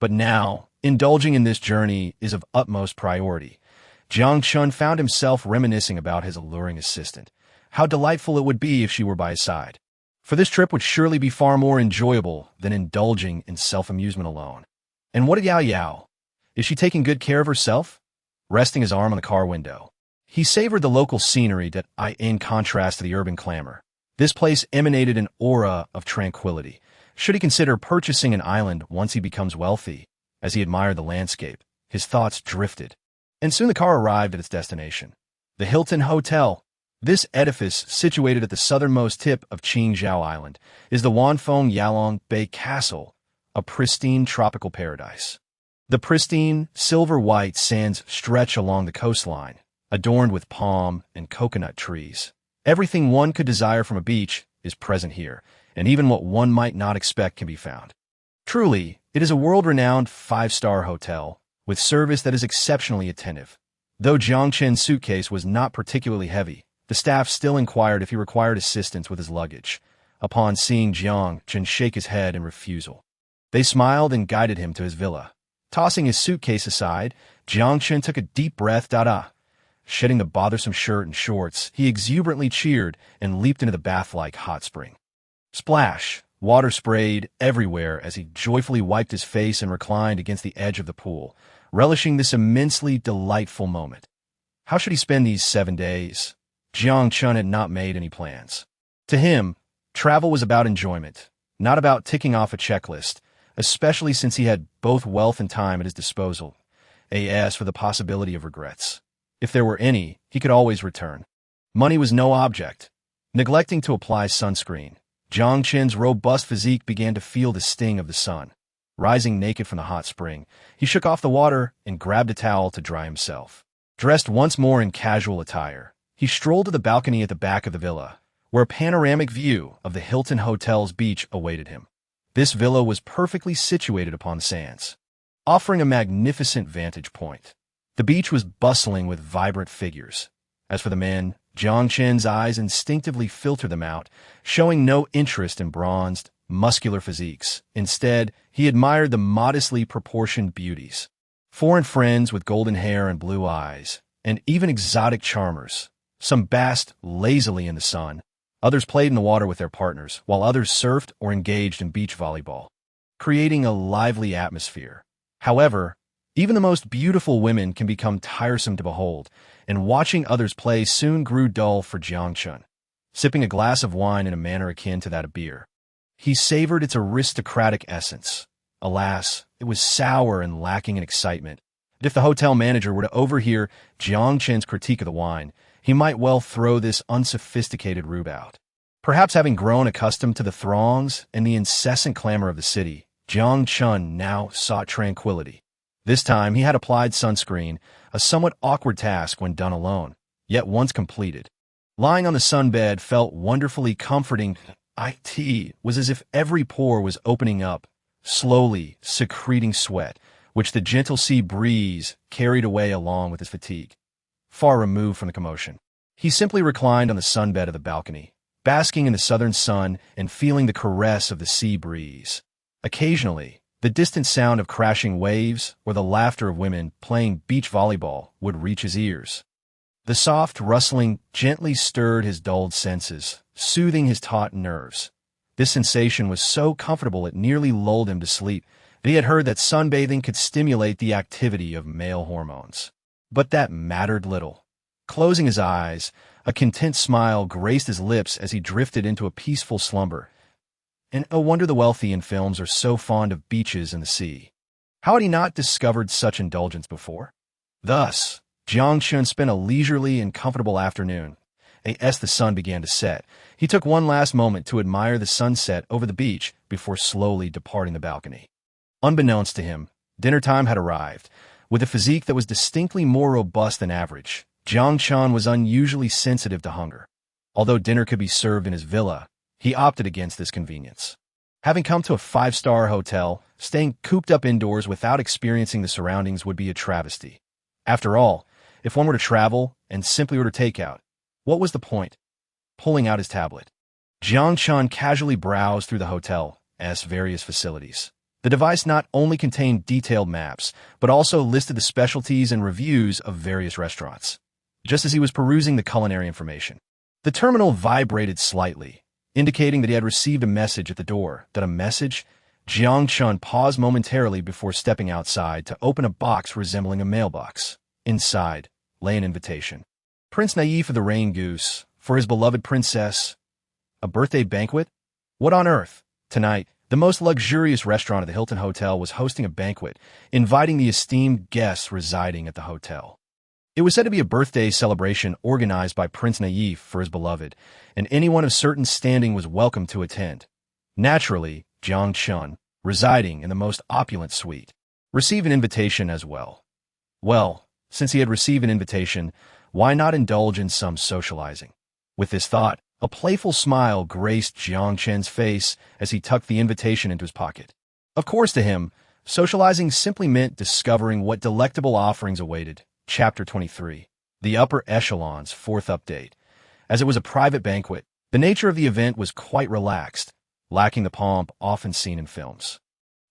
But now, indulging in this journey is of utmost priority. Jiang Chen found himself reminiscing about his alluring assistant. How delightful it would be if she were by his side. For this trip would surely be far more enjoyable than indulging in self-amusement alone. And what of Yao Yao? Is she taking good care of herself? Resting his arm on the car window, he savored the local scenery that, in contrast to the urban clamor. This place emanated an aura of tranquility. Should he consider purchasing an island once he becomes wealthy? As he admired the landscape, his thoughts drifted. And soon the car arrived at its destination. The Hilton Hotel. This edifice, situated at the southernmost tip of Qingzhou Island, is the Wanfeng Yalong Bay Castle, a pristine tropical paradise. The pristine, silver-white sands stretch along the coastline, adorned with palm and coconut trees. Everything one could desire from a beach is present here, and even what one might not expect can be found. Truly, it is a world-renowned 5-star hotel, with service that is exceptionally attentive. Though Jiang Chen's suitcase was not particularly heavy, the staff still inquired if he required assistance with his luggage. Upon seeing Jiang Chen shake his head in refusal, they smiled and guided him to his villa. Tossing his suitcase aside, Jiang Chen took a deep breath. Shedding the bothersome shirt and shorts, he exuberantly cheered and leaped into the bath-like hot spring. Splash! Water sprayed everywhere as he joyfully wiped his face and reclined against the edge of the pool, relishing this immensely delightful moment. How should he spend these 7 days? Jiang Chen had not made any plans. To him, travel was about enjoyment, not about ticking off a checklist, especially since he had both wealth and time at his disposal. As for the possibility of regrets, if there were any, he could always return. Money was no object. Neglecting to apply sunscreen, Jiang Chen's robust physique began to feel the sting of the sun. Rising naked from the hot spring, he shook off the water and grabbed a towel to dry himself. Dressed once more in casual attire, he strolled to the balcony at the back of the villa, where a panoramic view of the Hilton Hotel's beach awaited him. This villa was perfectly situated upon the sands, offering a magnificent vantage point. The beach was bustling with vibrant figures. As for the men, Jiang Chen's eyes instinctively filtered them out, showing no interest in bronzed, muscular physiques. Instead, he admired the modestly proportioned beauties. Foreign friends with golden hair and blue eyes, and even exotic charmers. Some basked lazily in the sun, others played in the water with their partners, while others surfed or engaged in beach volleyball, creating a lively atmosphere. However, even the most beautiful women can become tiresome to behold, and watching others play soon grew dull for Jiang Chen. Sipping a glass of wine in a manner akin to that of beer, he savored its aristocratic essence. alas, it was sour and lacking in excitement. If the hotel manager were to overhear Jiang Chen's critique of the wine, he might well throw this unsophisticated rube out. Perhaps having grown accustomed to the throngs and the incessant clamor of the city, Jiang Chen now sought tranquility. This time he had applied sunscreen, a somewhat awkward task when done alone, yet once completed. Lying on the sunbed felt wonderfully comforting. It was as if every pore was opening up, slowly secreting sweat, which the gentle sea breeze carried away along with his fatigue. Far removed from the commotion, he simply reclined on the sunbed of the balcony, basking in the southern sun and feeling the caress of the sea breeze. Occasionally, the distant sound of crashing waves or the laughter of women playing beach volleyball would reach his ears. The soft rustling gently stirred his dulled senses, soothing his taut nerves. This sensation was so comfortable it nearly lulled him to sleep. He had heard that sunbathing could stimulate the activity of male hormones. But that mattered little. Closing his eyes, a content smile graced his lips as he drifted into a peaceful slumber. And no wonder the wealthy in films are so fond of beaches and the sea. How had he not discovered such indulgence before? Thus, Jiang Chen spent a leisurely and comfortable afternoon. As the sun began to set, he took one last moment to admire the sunset over the beach before slowly departing the balcony. Unbeknownst to him, dinner time had arrived. With a physique that was distinctly more robust than average, Jiang Chen was unusually sensitive to hunger. Although dinner could be served in his villa, he opted against this convenience. Having come to a five-star hotel, staying cooped up indoors without experiencing the surroundings would be a travesty. After all, if one were to travel and simply order takeout, what was the point? Pulling out his tablet, Jiang Chen casually browsed through the hotel's various facilities. The device not only contained detailed maps, but also listed the specialties and reviews of various restaurants. Just as he was perusing the culinary information, the terminal vibrated slightly, indicating that he had received a message at the door. That a message? Jiang Chen paused momentarily before stepping outside to open a box resembling a mailbox. Inside lay an invitation. Prince Naif of the Rain Goose, for his beloved princess. A birthday banquet? What on earth? Tonight, the most luxurious restaurant at the Hilton Hotel was hosting a banquet, inviting the esteemed guests residing at the hotel. It was said to be a birthday celebration organized by Prince Naif for his beloved, and anyone of certain standing was welcome to attend. Naturally, Jiang Chen, residing in the most opulent suite, received an invitation as well. Well, since he had received an invitation, why not indulge in some socializing? With this thought, a playful smile graced Jiang Chen's face as he tucked the invitation into his pocket. Of course, to him, socializing simply meant discovering what delectable offerings awaited. Chapter 23. The Upper Echelon's fourth update. As it was a private banquet, the nature of the event was quite relaxed, lacking the pomp often seen in films.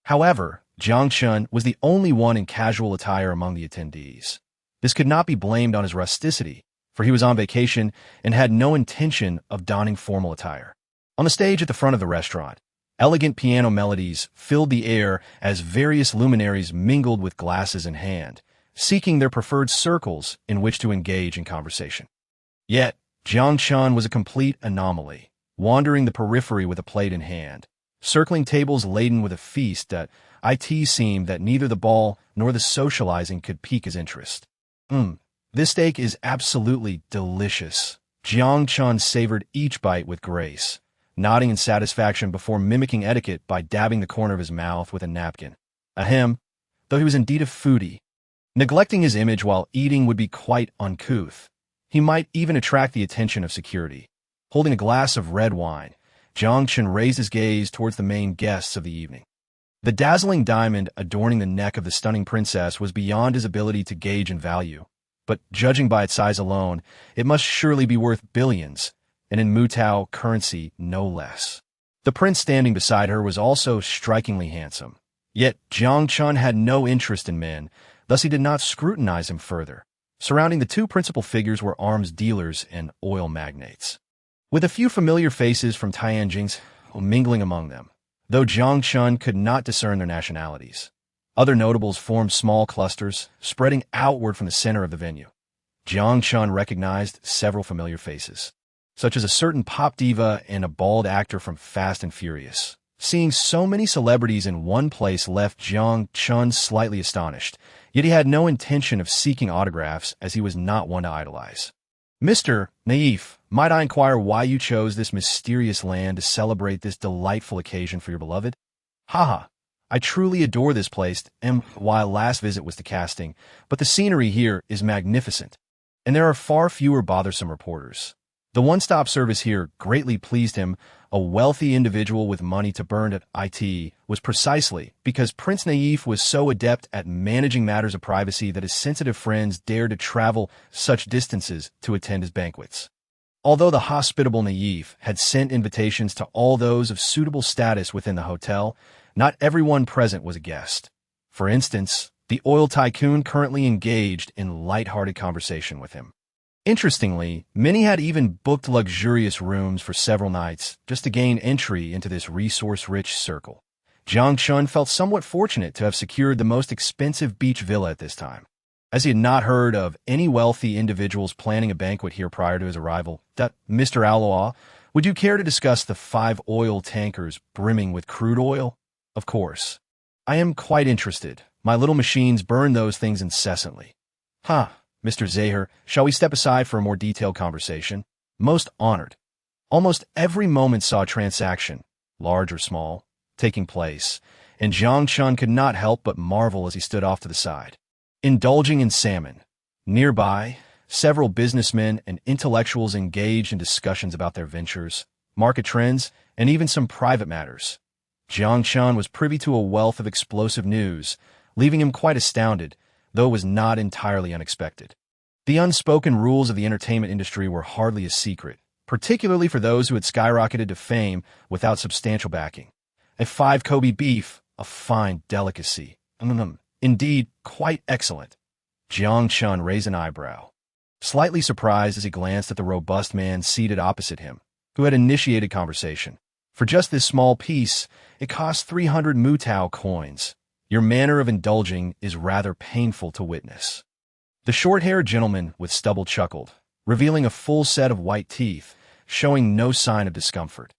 However, Jiang Chen was the only one in casual attire among the attendees. This could not be blamed on his rusticity, for he was on vacation and had no intention of donning formal attire. On the stage at the front of the restaurant, elegant piano melodies filled the air as various luminaries mingled with glasses in hand, seeking their preferred circles in which to engage in conversation. Yet, Jiang Chen was a complete anomaly, wandering the periphery with a plate in hand, circling tables laden with a feast that seemed that neither the ball nor the socializing could pique his interest. This steak is absolutely delicious. Jiang Chen savored each bite with grace, nodding in satisfaction before mimicking etiquette by dabbing the corner of his mouth with a napkin. Ahem, though he was indeed a foodie. Neglecting his image while eating would be quite uncouth. He might even attract the attention of security. Holding a glass of red wine, Jiang Chen raised his gaze towards the main guests of the evening. The dazzling diamond adorning the neck of the stunning princess was beyond his ability to gauge in value. But judging by its size alone, it must surely be worth billions, and in Mutao currency no less. The prince standing beside her was also strikingly handsome. Yet Jiang Chen had no interest in men, thus he did not scrutinize him further. Surrounding the two principal figures were arms dealers and oil magnates, with a few familiar faces from Tianjin's mingling among them, though Jiang Chen could not discern their nationalities. Other notables formed small clusters, spreading outward from the center of the venue. Jiang Chen recognized several familiar faces, such as a certain pop diva and a bald actor from Fast and Furious. Seeing so many celebrities in one place left Jiang Chen slightly astonished, yet he had no intention of seeking autographs as he was not one to idolize. Mr. Naif, might I inquire why you chose this mysterious land to celebrate this delightful occasion for your beloved? Haha, I truly adore this place, and while last visit was to casting, but the scenery here is magnificent, and there are far fewer bothersome reporters. The one-stop service here greatly pleased him. A wealthy individual with money to burn at IT was precisely because Prince Naif was so adept at managing matters of privacy that his sensitive friends dared to travel such distances to attend his banquets. Although the hospitable Naif had sent invitations to all those of suitable status within the hotel, not everyone present was a guest. For instance, the oil tycoon currently engaged in light-hearted conversation with him. Interestingly, many had even booked luxurious rooms for several nights just to gain entry into this resource-rich circle. Jiang Chen felt somewhat fortunate to have secured the most expensive beach villa at this time, as he had not heard of any wealthy individuals planning a banquet here prior to his arrival. Mr. Alois, would you care to discuss the 5 oil tankers brimming with crude oil? Of course. I am quite interested. My little machines burn those things incessantly. Mr. Zahir, shall we step aside for a more detailed conversation? Most honored. Almost every moment saw a transaction, large or small, taking place, and Jiang Chen could not help but marvel as he stood off to the side, indulging in salmon. Nearby, several businessmen and intellectuals engaged in discussions about their ventures, market trends, and even some private matters. Jiang Chen was privy to a wealth of explosive news, leaving him quite astounded, though it was not entirely unexpected. The unspoken rules of the entertainment industry were hardly a secret, particularly for those who had skyrocketed to fame without substantial backing. A 5 Kobe beef, a fine delicacy. Indeed, quite excellent. Jiang Chen raised an eyebrow, slightly surprised as he glanced at the robust man seated opposite him, who had initiated conversation. For just this small piece, it cost 300 Mutao coins. Your manner of indulging is rather painful to witness. The short-haired gentleman with stubble chuckled, revealing a full set of white teeth, showing no sign of discomfort.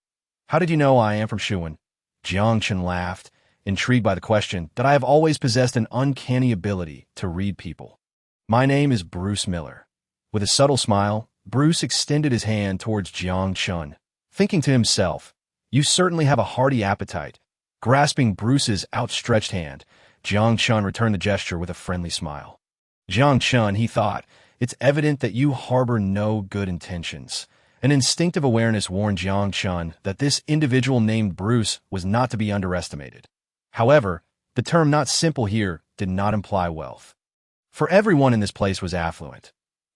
How did you know I am from Shuan? Jiang Chen laughed, intrigued by the question. That I have always possessed an uncanny ability to read people. My name is Bruce Miller. With a subtle smile, Bruce extended his hand towards Jiang Chen, thinking to himself, you certainly have a hearty appetite. Grasping Bruce's outstretched hand, Jiang Chen returned the gesture with a friendly smile. Jiang Chen, he thought, it's evident that you harbor no good intentions. An instinctive awareness warned Jiang Chen that this individual named Bruce was not to be underestimated. However, the term not simple here did not imply wealth. For everyone in this place was affluent.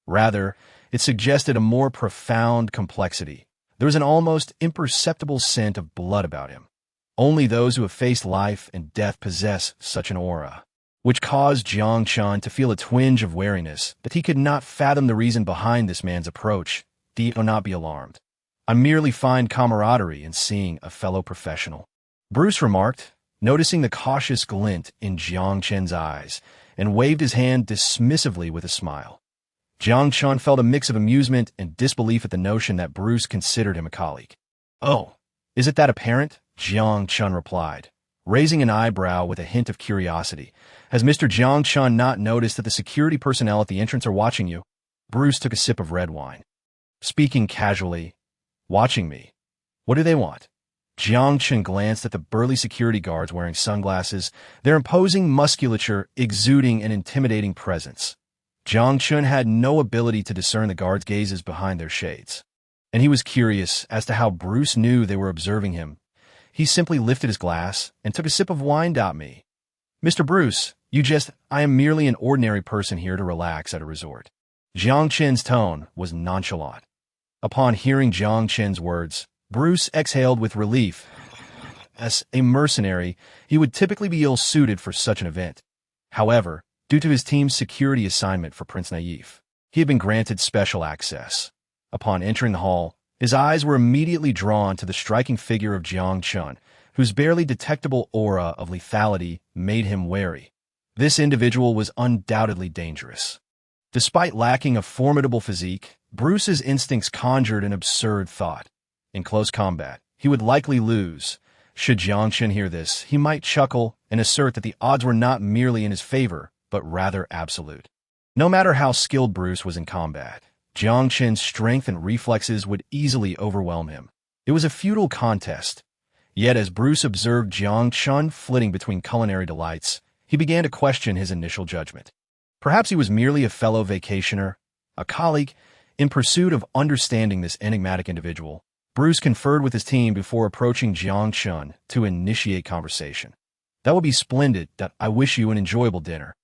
Rather, it suggested a more profound complexity. There was an almost imperceptible scent of blood about him. Only those who have faced life and death possess such an aura, which caused Jiang Chen to feel a twinge of wariness that he could not fathom the reason behind this man's approach. Do not be alarmed. I merely find camaraderie in seeing a fellow professional, Bruce remarked, noticing the cautious glint in Jiang Chen's eyes, and waved his hand dismissively with a smile. Jiang Chen felt a mix of amusement and disbelief at the notion that Bruce considered him a colleague. Oh, is it that apparent? Jiang Chen replied, raising an eyebrow with a hint of curiosity. Has Mr. Jiang Chen not noticed that the security personnel at the entrance are watching you? Bruce took a sip of red wine, speaking casually. Watching me? What do they want? Jiang Chen glanced at the burly security guards wearing sunglasses, their imposing musculature exuding an intimidating presence. Jiang Chen had no ability to discern the guards' gazes behind their shades, and he was curious as to how Bruce knew they were observing him. He simply lifted his glass and took a sip of wine. Me. Mr. Bruce, I am merely an ordinary person here to relax at a resort. Jiang Chen's tone was nonchalant. Upon hearing Jiang Chen's words, Bruce exhaled with relief. As a mercenary, he would typically be ill-suited for such an event. However, due to his team's security assignment for Prince Naif, he had been granted special access. Upon entering the hall, his eyes were immediately drawn to the striking figure of Jiang Chen, whose barely detectable aura of lethality made him wary. This individual was undoubtedly dangerous. Despite lacking a formidable physique, Bruce's instincts conjured an absurd thought. In close combat, he would likely lose. Should Jiang Chen hear this, he might chuckle and assert that the odds were not merely in his favor, but rather absolute. No matter how skilled Bruce was in combat, Jiang Chen's strength and reflexes would easily overwhelm him. It was a futile contest. Yet as Bruce observed Jiang Chen flitting between culinary delights, he began to question his initial judgment. Perhaps he was merely a fellow vacationer, a colleague, in pursuit of understanding this enigmatic individual. Bruce conferred with his team before approaching Jiang Chen to initiate conversation. "That will be splendid. I wish you an enjoyable dinner,"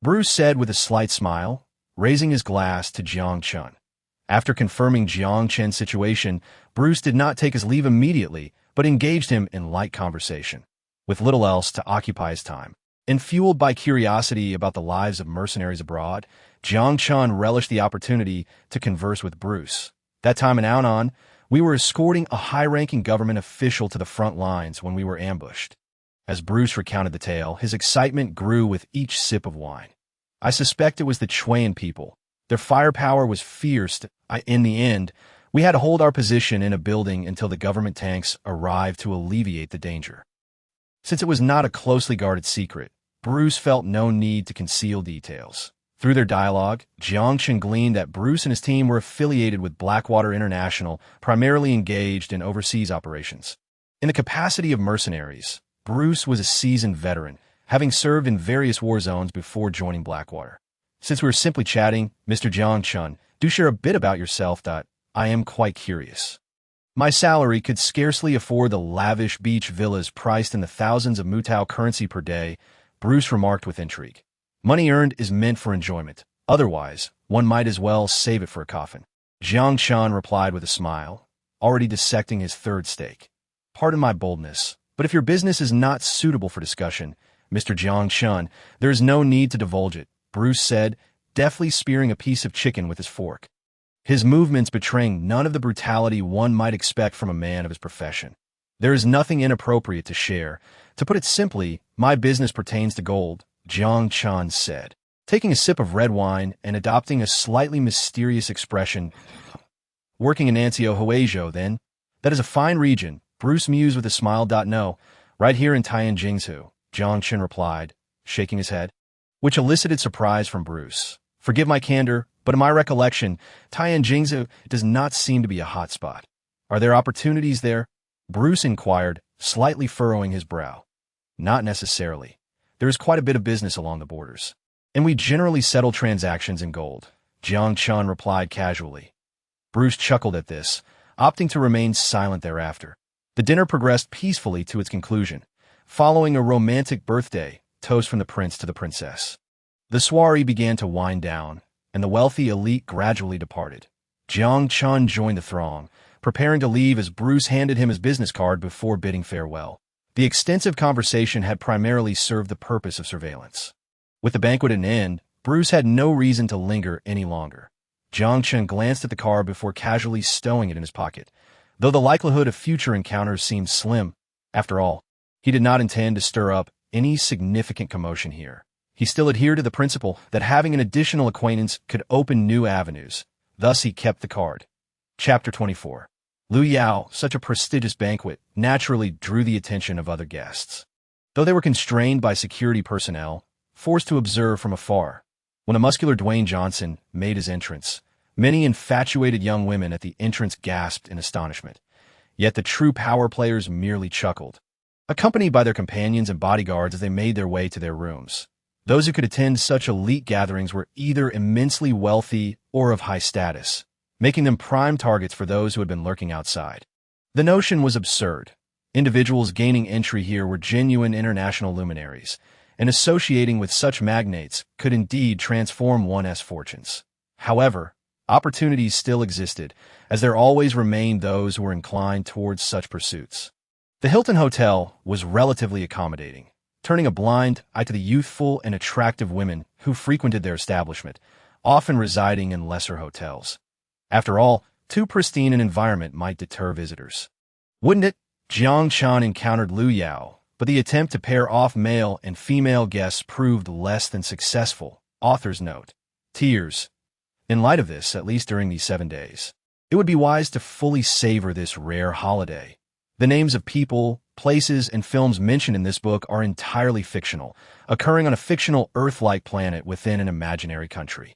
Bruce said with a slight smile, raising his glass to Jiang Chen. After confirming Jiang Chen's situation, Bruce did not take his leave immediately, but engaged him in light conversation. With little else to occupy his time, and fueled by curiosity about the lives of mercenaries abroad, Jiang Chen relished the opportunity to converse with Bruce. That time in Aonan, we were escorting a high-ranking government official to the front lines when we were ambushed. As Bruce recounted the tale, his excitement grew with each sip of wine. "I suspect it was the Chuan people. Their firepower was fierce. In the end, we had to hold our position in a building until the government tanks arrived to alleviate the danger." Since it was not a closely guarded secret, Bruce felt no need to conceal details. Through their dialogue, Jiang Chen gleaned that Bruce and his team were affiliated with Blackwater International, primarily engaged in overseas operations. In the capacity of mercenaries, Bruce was a seasoned veteran, having served in various war zones before joining Blackwater. "Since we were simply chatting, Mr. Jiang Chen, do share a bit about yourself. I am quite curious." "My salary could scarcely afford the lavish beach villas priced in the thousands of Mutao currency per day," Bruce remarked with intrigue. "Money earned is meant for enjoyment. Otherwise, one might as well save it for a coffin." Jiang Chen replied with a smile, already dissecting his third steak. "Pardon my boldness, but if your business is not suitable for discussion, Mr. Jiang Chen, there is no need to divulge it," Bruce said, deftly spearing a piece of chicken with his fork, his movements betraying none of the brutality one might expect from a man of his profession. "There is nothing inappropriate to share. To put it simply, my business pertains to gold," Jiang Chen said, taking a sip of red wine and adopting a slightly mysterious expression. "Working in Nancio, then? That is a fine region," Bruce mused with a smile. "No, right here in Tianjingzhu," Jiang Chen replied, shaking his head, which elicited surprise from Bruce. "Forgive my candor, but in my recollection, Tianjingzhu does not seem to be a hot spot. Are there opportunities there?" Bruce inquired, slightly furrowing his brow. "Not necessarily. There is quite a bit of business along the borders, and we generally settle transactions in gold," Jiang Chen replied casually. Bruce chuckled at this, opting to remain silent thereafter. The dinner progressed peacefully to its conclusion, following a romantic birthday toast from the prince to the princess. The soiree began to wind down, and the wealthy elite gradually departed. Jiang Chen joined the throng, preparing to leave as Bruce handed him his business card before bidding farewell. The extensive conversation had primarily served the purpose of surveillance. With the banquet at an end, Bruce had no reason to linger any longer. Jiang Chen glanced at the card before casually stowing it in his pocket, though the likelihood of future encounters seemed slim. After all, he did not intend to stir up any significant commotion here. He still adhered to the principle that having an additional acquaintance could open new avenues. Thus he kept the card. Chapter 24. Lu Yao, such a prestigious banquet, naturally drew the attention of other guests. Though they were constrained by security personnel, forced to observe from afar, when a muscular Dwayne Johnson made his entrance, many infatuated young women at the entrance gasped in astonishment. Yet the true power players merely chuckled, accompanied by their companions and bodyguards as they made their way to their rooms. Those who could attend such elite gatherings were either immensely wealthy or of high status, making them prime targets for those who had been lurking outside. The notion was absurd. Individuals gaining entry here were genuine international luminaries, and associating with such magnates could indeed transform one's fortunes. However, opportunities still existed, as there always remained those who were inclined towards such pursuits. The Hilton Hotel was relatively accommodating, turning a blind eye to the youthful and attractive women who frequented their establishment, often residing in lesser hotels. After all, too pristine an environment might deter visitors. Wouldn't it? Jiang Chen encountered Lu Yao, but the attempt to pair off male and female guests proved less than successful. Author's note. Tears. In light of this, at least during these 7 days, it would be wise to fully savor this rare holiday. The names of people, places, and films mentioned in this book are entirely fictional, occurring on a fictional Earth-like planet within an imaginary country.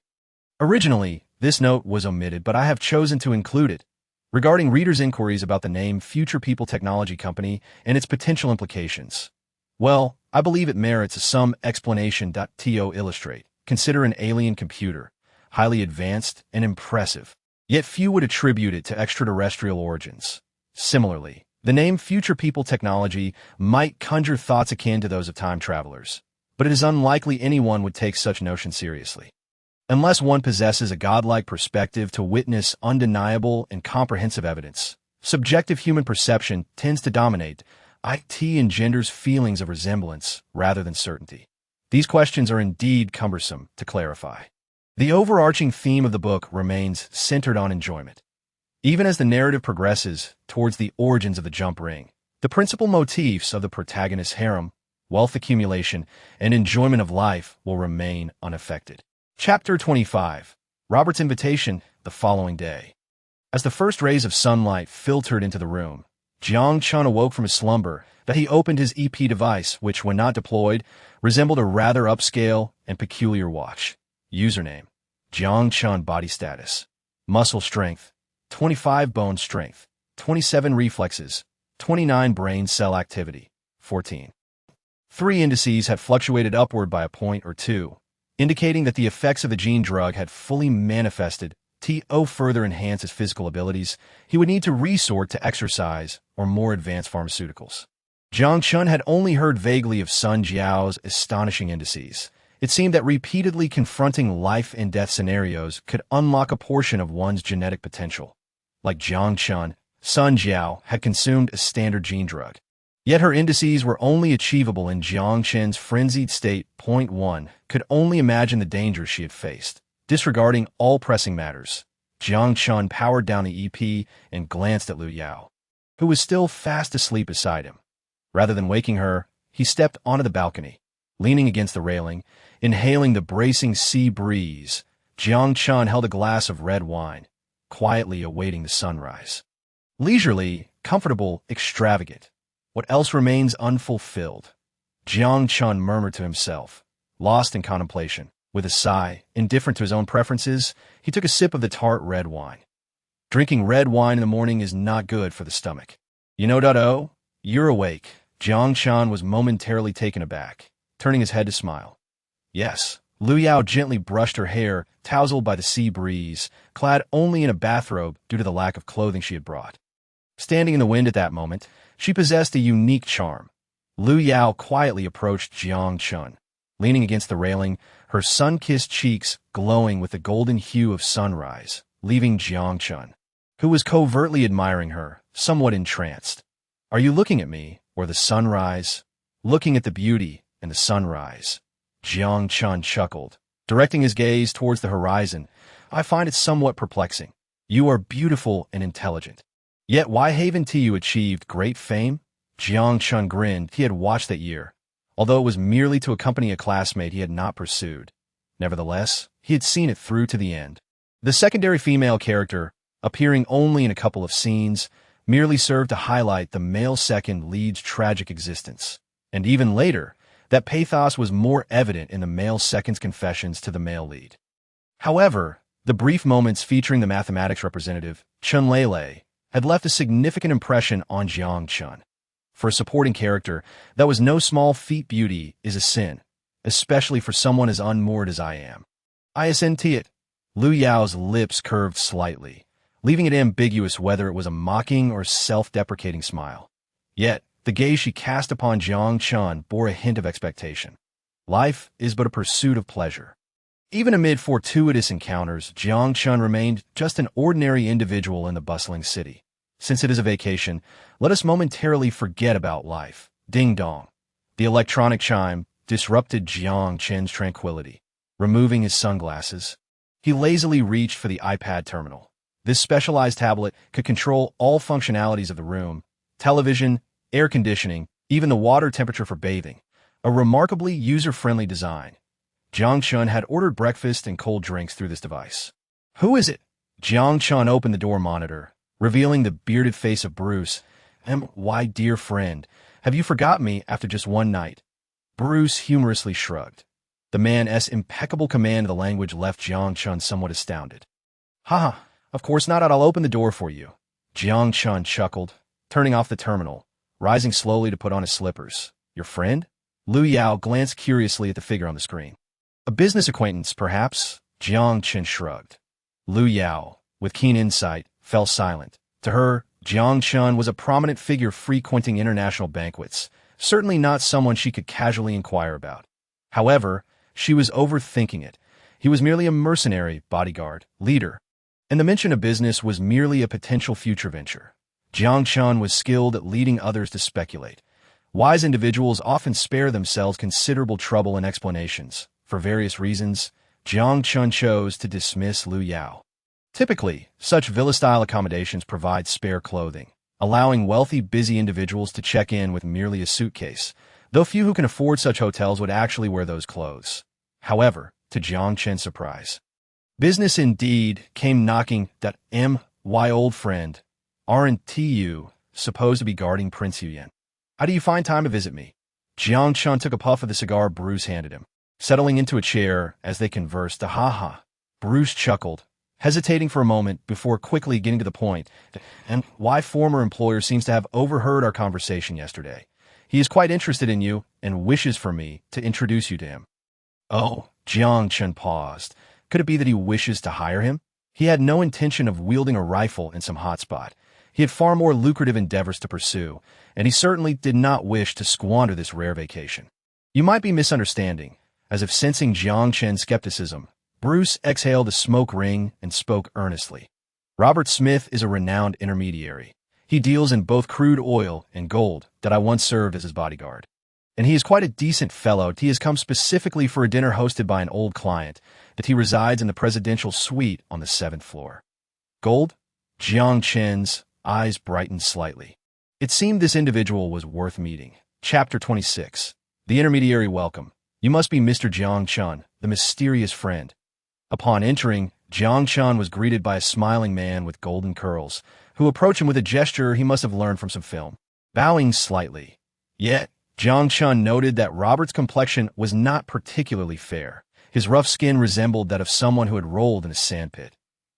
Originally, this note was omitted, but I have chosen to include it, regarding readers' inquiries about the name Future People Technology Company and its potential implications. Well, I believe it merits some explanation.To illustrate. Consider an alien computer, highly advanced and impressive, yet few would attribute it to extraterrestrial origins. Similarly, the name Future People Technology might conjure thoughts akin to those of time travelers, but it is unlikely anyone would take such notion seriously. Unless one possesses a godlike perspective to witness undeniable and comprehensive evidence, subjective human perception tends to dominate. It engenders feelings of resemblance rather than certainty. These questions are indeed cumbersome to clarify. The overarching theme of the book remains centered on enjoyment. Even as the narrative progresses towards the origins of the jump ring, the principal motifs of the protagonist's harem, wealth accumulation, and enjoyment of life will remain unaffected. Chapter 25. Robert's Invitation. The following day, as the first rays of sunlight filtered into the room, Jiang Chen awoke from his slumber that he opened his EP device, which, when not deployed, resembled a rather upscale and peculiar watch. Username: Jiang Chen. Body status: muscle strength, 25 bone strength, 27 reflexes, 29 brain cell activity, 14. 3 indices had fluctuated upward by a point or two, indicating that the effects of the gene drug had fully manifested. To further enhance his physical abilities, he would need to resort to exercise or more advanced pharmaceuticals. Jiang Chen had only heard vaguely of Sun Jiao's astonishing indices. It seemed that repeatedly confronting life and death scenarios could unlock a portion of one's genetic potential. Like Jiang Chen, Sun Jiao had consumed a standard gene drug. Yet her indices were only achievable in Jiang Chen's frenzied state. Point 1 could only imagine the dangers she had faced. Disregarding all pressing matters, Jiang Chen powered down the EP and glanced at Lu Yao, who was still fast asleep beside him. Rather than waking her, he stepped onto the balcony. Leaning against the railing, inhaling the bracing sea breeze, Jiang Chen held a glass of red wine, quietly awaiting the sunrise. Leisurely, comfortable, extravagant. What else remains unfulfilled? Jiang Chen murmured to himself, lost in contemplation. With a sigh, indifferent to his own preferences, he took a sip of the tart red wine. Drinking red wine in the morning is not good for the stomach. You know, you're awake. Jiang Chen was momentarily taken aback, turning his head to smile. Yes. Lu Yao gently brushed her hair, tousled by the sea breeze, clad only in a bathrobe due to the lack of clothing she had brought. Standing in the wind at that moment, she possessed a unique charm. Lu Yao quietly approached Jiang Chen. Leaning against the railing, her sun-kissed cheeks glowing with the golden hue of sunrise, leaving Jiang Chen, who was covertly admiring her, somewhat entranced. Are you looking at me, or the sunrise? Looking at the beauty and the sunrise. Jiang Chen chuckled, directing his gaze towards the horizon. I find it somewhat perplexing. You are beautiful and intelligent. Yet why haven't you achieved great fame? Jiang Chen grinned. He had watched that year, although it was merely to accompany a classmate he had not pursued. Nevertheless, he had seen it through to the end. The secondary female character, appearing only in a couple of scenes, merely served to highlight the male second lead's tragic existence. And even later, that pathos was more evident in the male second's confessions to the male lead. However, the brief moments featuring the mathematics representative, Chun Lele, had left a significant impression on Jiang Chen. For a supporting character, that was no small feat. Beauty is a sin, especially for someone as unmoored as I am. Isn't it? Lu Yao's lips curved slightly, leaving it ambiguous whether it was a mocking or self-deprecating smile. Yet, the gaze she cast upon Jiang Chen bore a hint of expectation. Life is but a pursuit of pleasure. Even amid fortuitous encounters, Jiang Chen remained just an ordinary individual in the bustling city. Since it is a vacation, let us momentarily forget about life. Ding dong. The electronic chime disrupted Jiang Chen's tranquility. Removing his sunglasses, he lazily reached for the iPad terminal. This specialized tablet could control all functionalities of the room: television, air conditioning, even the water temperature for bathing. A remarkably user-friendly design. Jiang Chen had ordered breakfast and cold drinks through this device. Who is it? Jiang Chen opened the door monitor, revealing the bearded face of Bruce, Why, dear friend, have you forgotten me after just one night? Bruce humorously shrugged. The man's impeccable command of the language left Jiang Chen somewhat astounded. Haha, of course not, I'll open the door for you. Jiang Chen chuckled, turning off the terminal, rising slowly to put on his slippers. Your friend? Liu Yao glanced curiously at the figure on the screen. A business acquaintance, perhaps? Jiang Chen shrugged. Liu Yao, with keen insight, fell silent. To her, Jiang Chen was a prominent figure frequenting international banquets, certainly not someone she could casually inquire about. However, she was overthinking it. He was merely a mercenary, bodyguard, leader, and the mention of business was merely a potential future venture. Jiang Chen was skilled at leading others to speculate. Wise individuals often spare themselves considerable trouble and explanations. For various reasons, Jiang Chen chose to dismiss Liu Yao. Typically, such villa-style accommodations provide spare clothing, allowing wealthy, busy individuals to check in with merely a suitcase, though few who can afford such hotels would actually wear those clothes. However, to Jiang Chen's surprise, business indeed came knocking. My old friend, aren't you supposed to be guarding Prince Yuyan? How do you find time to visit me? Jiang Chen took a puff of the cigar Bruce handed him, settling into a chair as they conversed. Ha. Bruce chuckled, hesitating for a moment before quickly getting to the point. And my former employer seems to have overheard our conversation yesterday. He is quite interested in you and wishes for me to introduce you to him. Oh, Jiang Chen paused. Could it be that he wishes to hire him? He had no intention of wielding a rifle in some hotspot. He had far more lucrative endeavors to pursue, and he certainly did not wish to squander this rare vacation. You might be misunderstanding. As if sensing Jiang Chen's skepticism, Bruce exhaled a smoke ring and spoke earnestly. Robert Smith is a renowned intermediary. He deals in both crude oil and gold that I once served as his bodyguard. And he is quite a decent fellow. He has come specifically for a dinner hosted by an old client, that he resides in the presidential suite on the 7th floor. Gold? Jiang Chen's eyes brightened slightly. It seemed this individual was worth meeting. Chapter 26. The Intermediary Welcome. You must be Mr. Jiang Chen, the mysterious friend. Upon entering, Jiang Chen was greeted by a smiling man with golden curls, who approached him with a gesture he must have learned from some film. Bowing slightly. Yet, Jiang Chen noted that Robert's complexion was not particularly fair. His rough skin resembled that of someone who had rolled in a sandpit.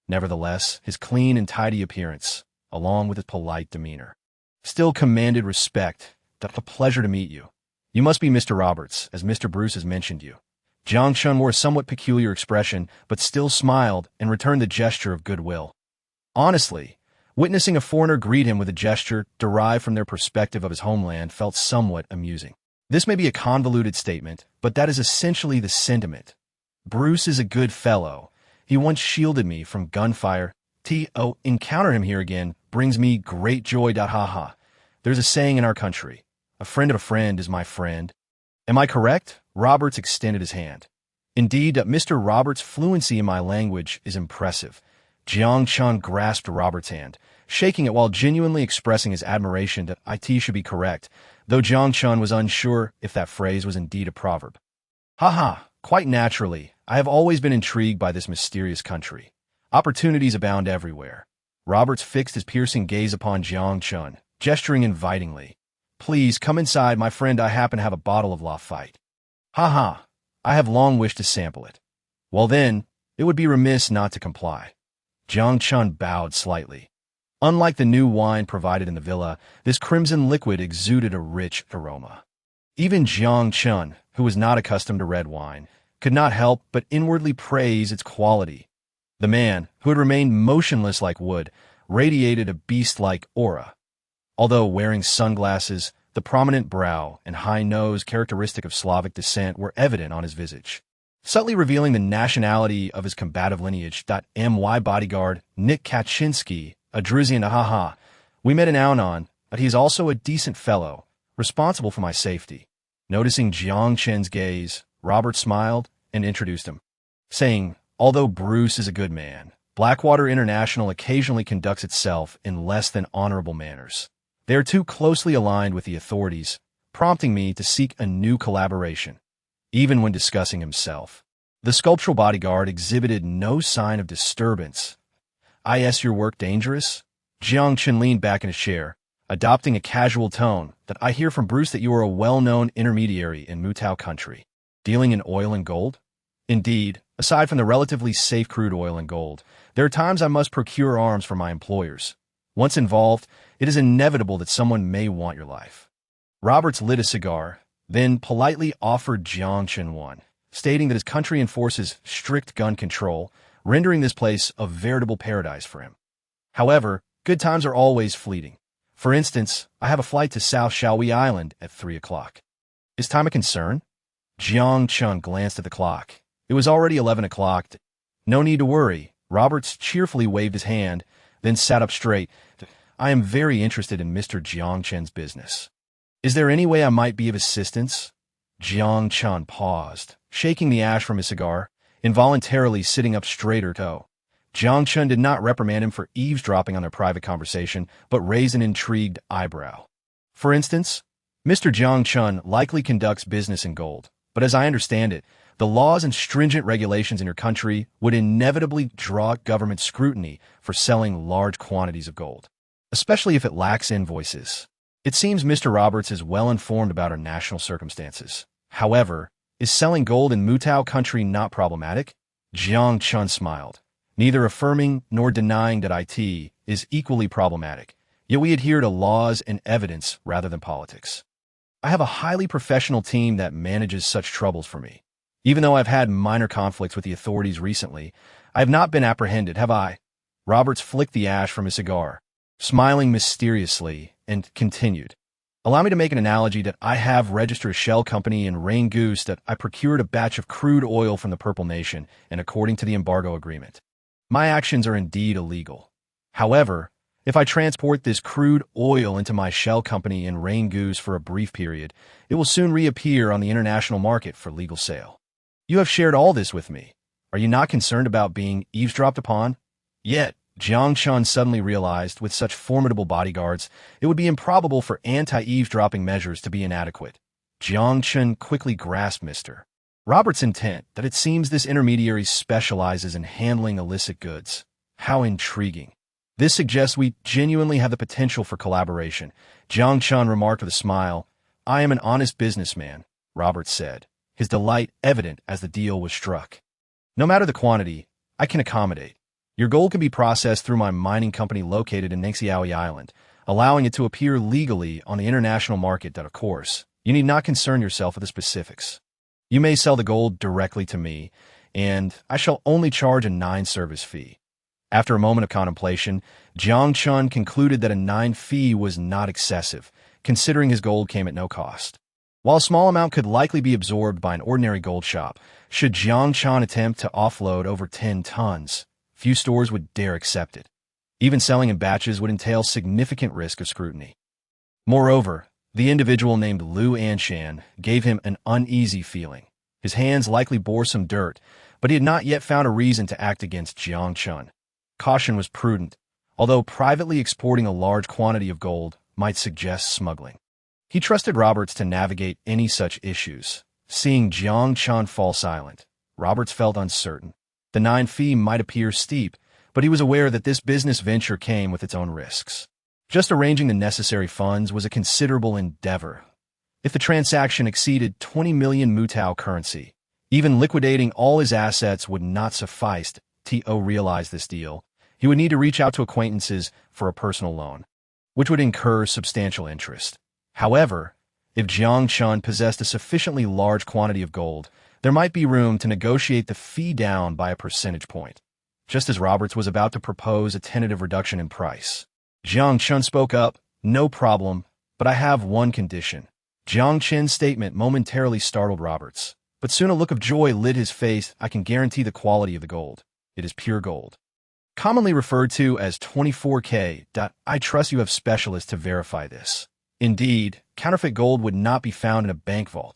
Nevertheless, his clean and tidy appearance, along with his polite demeanor, still commanded respect. A pleasure to meet you. You must be Mr. Roberts, as Mr. Bruce has mentioned you. Jiang Chen wore a somewhat peculiar expression, but still smiled and returned the gesture of goodwill. Honestly, witnessing a foreigner greet him with a gesture derived from their perspective of his homeland felt somewhat amusing. This may be a convoluted statement, but that is essentially the sentiment. Bruce is a good fellow. He once shielded me from gunfire. Encounter him here again brings me great joy. Haha. There's a saying in our country, a friend of a friend is my friend. Am I correct? Roberts extended his hand. Indeed, Mr. Roberts' fluency in my language is impressive. Jiang Chen grasped Robert's hand, shaking it while genuinely expressing his admiration that it should be correct, though Jiang Chen was unsure if that phrase was indeed a proverb. Haha, quite naturally, I have always been intrigued by this mysterious country. Opportunities abound everywhere. Roberts fixed his piercing gaze upon Jiang Chen, gesturing invitingly. Please come inside, my friend. I happen to have a bottle of Lafite. Haha, I have long wished to sample it. Well then, it would be remiss not to comply. Jiang Chen bowed slightly. Unlike the new wine provided in the villa, this crimson liquid exuded a rich aroma. Even Jiang Chen, who was not accustomed to red wine, could not help but inwardly praise its quality. The man, who had remained motionless like wood, radiated a beast-like aura. Although wearing sunglasses, the prominent brow and high nose characteristic of Slavic descent were evident on his visage, subtly revealing the nationality of his combative lineage. My bodyguard, Nick Kaczynski, a Druzian. Haha. We met in Aonan, but he is also a decent fellow, responsible for my safety. Noticing Jiang Chen's gaze, Robert smiled and introduced him, saying, although Bruce is a good man, Blackwater International occasionally conducts itself in less than honorable manners. They are too closely aligned with the authorities, prompting me to seek a new collaboration. Even when discussing himself, the sculptural bodyguard exhibited no sign of disturbance. Is your work dangerous? Jiang Chen leaned back in his chair, adopting a casual tone, that I hear from Bruce that you are a well-known intermediary in Mutao country, dealing in oil and gold? Indeed, aside from the relatively safe crude oil and gold, there are times I must procure arms for my employers. Once involved, it is inevitable that someone may want your life. Roberts lit a cigar, then politely offered Jiang Chen one, stating that his country enforces strict gun control, rendering this place a veritable paradise for him. However, good times are always fleeting. For instance, I have a flight to South Shawi Island at 3 o'clock. Is time a concern? Jiang Chen glanced at the clock. It was already 11 o'clock. No need to worry. Roberts cheerfully waved his hand, then sat up straight. I am very interested in Mr. Jiang Chen's business. Is there any way I might be of assistance? Jiang Chen paused, shaking the ash from his cigar, involuntarily sitting up straighter. Jiang Chen did not reprimand him for eavesdropping on their private conversation, but raised an intrigued eyebrow. For instance, Mr. Jiang Chen likely conducts business in gold, but as I understand it, the laws and stringent regulations in your country would inevitably draw government scrutiny for selling large quantities of gold, especially if it lacks invoices. It seems Mr. Roberts is well informed about our national circumstances. However, is selling gold in Mutao country not problematic? Jiang Chen smiled, neither affirming nor denying that IT is equally problematic, yet we adhere to laws and evidence rather than politics. I have a highly professional team that manages such troubles for me. Even though I've had minor conflicts with the authorities recently, I have not been apprehended, have I? Roberts flicked the ash from his cigar, smiling mysteriously, and continued. Allow me to make an analogy that I have registered a shell company in Rain Goose that I procured a batch of crude oil from the Purple Nation, and according to the embargo agreement, my actions are indeed illegal. However, if I transport this crude oil into my shell company in Rain Goose for a brief period, it will soon reappear on the international market for legal sale. You have shared all this with me. Are you not concerned about being eavesdropped upon? Yet, Jiang Chen suddenly realized, with such formidable bodyguards, it would be improbable for anti-eavesdropping measures to be inadequate. Jiang Chen quickly grasped Mr. Roberts' intent, that it seems this intermediary specializes in handling illicit goods. How intriguing. This suggests we genuinely have the potential for collaboration. Jiang Chen remarked with a smile. I am an honest businessman, Roberts said, his delight evident as the deal was struck. No matter the quantity, I can accommodate. Your gold can be processed through my mining company located in Xiaoyi Island, allowing it to appear legally on the international market. Of course, you need not concern yourself with the specifics. You may sell the gold directly to me, and I shall only charge a 9 service fee. After a moment of contemplation, Jiang Chen concluded that a 9 fee was not excessive, considering his gold came at no cost. While a small amount could likely be absorbed by an ordinary gold shop, should Jiang Chen attempt to offload over 10 tons, few stores would dare accept it. Even selling in batches would entail significant risk of scrutiny. Moreover, the individual named Lu Anshan gave him an uneasy feeling. His hands likely bore some dirt, but he had not yet found a reason to act against Jiang Chen. Caution was prudent, although privately exporting a large quantity of gold might suggest smuggling. He trusted Roberts to navigate any such issues. Seeing Jiang Chen fall silent, Roberts felt uncertain. The 9 fee might appear steep, but he was aware that this business venture came with its own risks. Just arranging the necessary funds was a considerable endeavor. If the transaction exceeded 20 million Mutao currency, even liquidating all his assets would not suffice. To realize this deal, he would need to reach out to acquaintances for a personal loan, which would incur substantial interest. However, if Jiang Chen possessed a sufficiently large quantity of gold, there might be room to negotiate the fee down by a percentage point. Just as Roberts was about to propose a tentative reduction in price, Jiang Chen spoke up. No problem, but I have one condition. Jiang Chen's statement momentarily startled Roberts, but soon a look of joy lit his face. I can guarantee the quality of the gold. It is pure gold, commonly referred to as 24K. I trust you have specialists to verify this. Indeed, counterfeit gold would not be found in a bank vault,